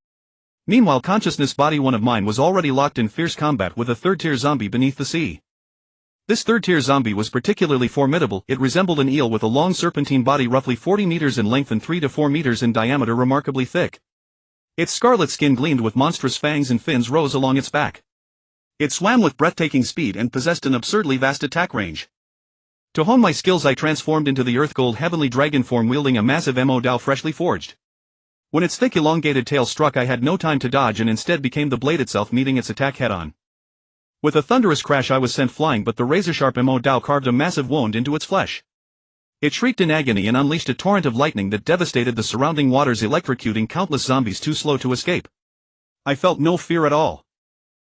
Meanwhile, consciousness body 1 of mine was already locked in fierce combat with a third-tier zombie beneath the sea. This third-tier zombie was particularly formidable. It resembled an eel with a long serpentine body, roughly 40 meters in length and 3 to 4 meters in diameter, remarkably thick. Its scarlet skin gleamed with monstrous fangs, and fins rose along its back. It swam with breathtaking speed and possessed an absurdly vast attack range. To hone my skills, I transformed into the earth gold heavenly dragon form, wielding a massive Mo Dao freshly forged. When its thick elongated tail struck, I had no time to dodge and instead became the blade itself meeting its attack head-on. With a thunderous crash I was sent flying, but the razor-sharp Mo carved a massive wound into its flesh. It shrieked in agony and unleashed a torrent of lightning that devastated the surrounding waters, electrocuting countless zombies too slow to escape. I felt no fear at all.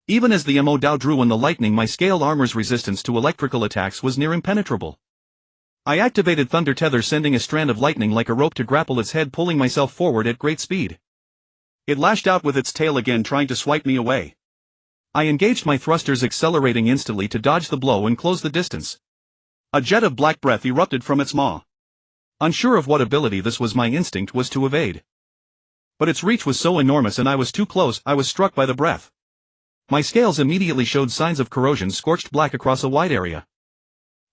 Even as the Mo drew in the lightning, my scaled armor's resistance to electrical attacks was near impenetrable. I activated Thunder Tether, sending a strand of lightning like a rope to grapple its head, pulling myself forward at great speed. It lashed out with its tail again, trying to swipe me away. I engaged my thrusters, accelerating instantly to dodge the blow and close the distance. A jet of black breath erupted from its maw. Unsure of what ability this was, my instinct was to evade. But its reach was so enormous and I was too close. I was struck by the breath. My scales immediately showed signs of corrosion, scorched black across a wide area.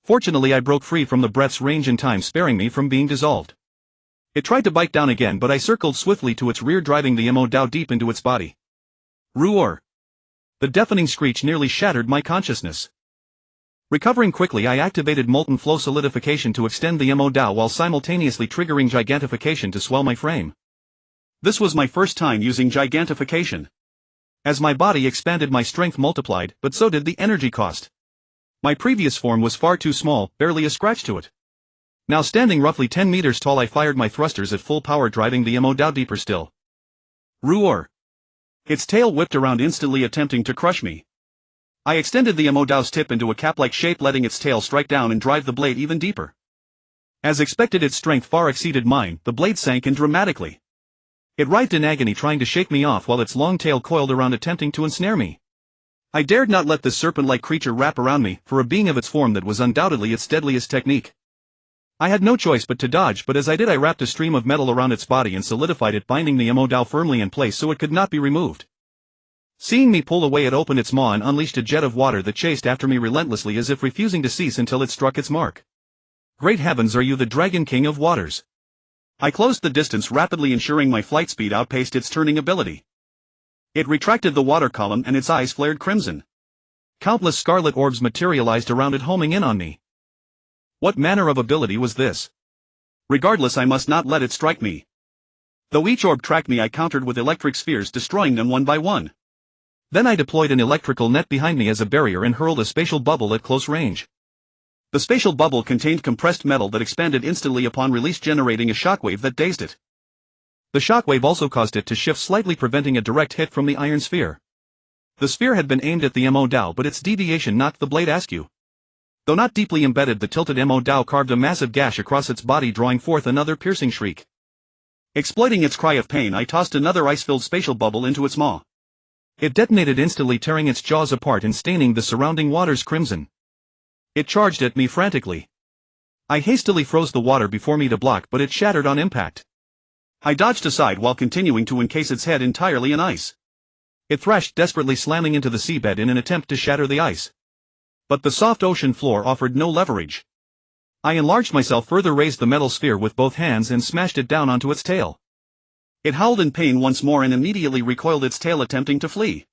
Fortunately, I broke free from the breath's range in time, sparing me from being dissolved. It tried to bite down again, but I circled swiftly to its rear, driving the Mo deep into its body. Roar! The deafening screech nearly shattered my consciousness. Recovering quickly, I activated molten flow solidification to extend the Mo while simultaneously triggering gigantification to swell my frame. This was my first time using gigantification. As my body expanded, my strength multiplied, but so did the energy cost. My previous form was far too small, barely a scratch to it. Now standing roughly 10 meters tall, I fired my thrusters at full power, driving the Mo deeper still. Roar! Its tail whipped around, instantly attempting to crush me. I extended the Mo's tip into a cap-like shape, letting its tail strike down and drive the blade even deeper. As expected, its strength far exceeded mine. The blade sank in dramatically. It writhed in agony, trying to shake me off while its long tail coiled around, attempting to ensnare me. I dared not let this serpent-like creature wrap around me, for a being of its form that was undoubtedly its deadliest technique. I had no choice but to dodge, but as I did, I wrapped a stream of metal around its body and solidified it, binding the Mo firmly in place so it could not be removed. Seeing me pull away, it opened its maw and unleashed a jet of water that chased after me relentlessly, as if refusing to cease until it struck its mark. Great heavens, are you the Dragon King of Waters? I closed the distance rapidly, ensuring my flight speed outpaced its turning ability. It retracted the water column and its eyes flared crimson. Countless scarlet orbs materialized around it, homing in on me. What manner of ability was this? Regardless, I must not let it strike me. Though each orb tracked me, I countered with electric spheres, destroying them one by one. Then I deployed an electrical net behind me as a barrier and hurled a spatial bubble at close range. The spatial bubble contained compressed metal that expanded instantly upon release, generating a shockwave that dazed it. The shockwave also caused it to shift slightly, preventing a direct hit from the iron sphere. The sphere had been aimed at the Mo, but its deviation knocked the blade askew. Though not deeply embedded, the tilted Mo carved a massive gash across its body, drawing forth another piercing shriek. Exploiting its cry of pain, I tossed another ice-filled spatial bubble into its maw. It detonated instantly, tearing its jaws apart and staining the surrounding waters crimson. It charged at me frantically. I hastily froze the water before me to block, but it shattered on impact. I dodged aside while continuing to encase its head entirely in ice. It thrashed desperately, slamming into the seabed in an attempt to shatter the ice. But the soft ocean floor offered no leverage. I enlarged myself further, raised the metal sphere with both hands and smashed it down onto its tail. It howled in pain once more and immediately recoiled its tail, attempting to flee.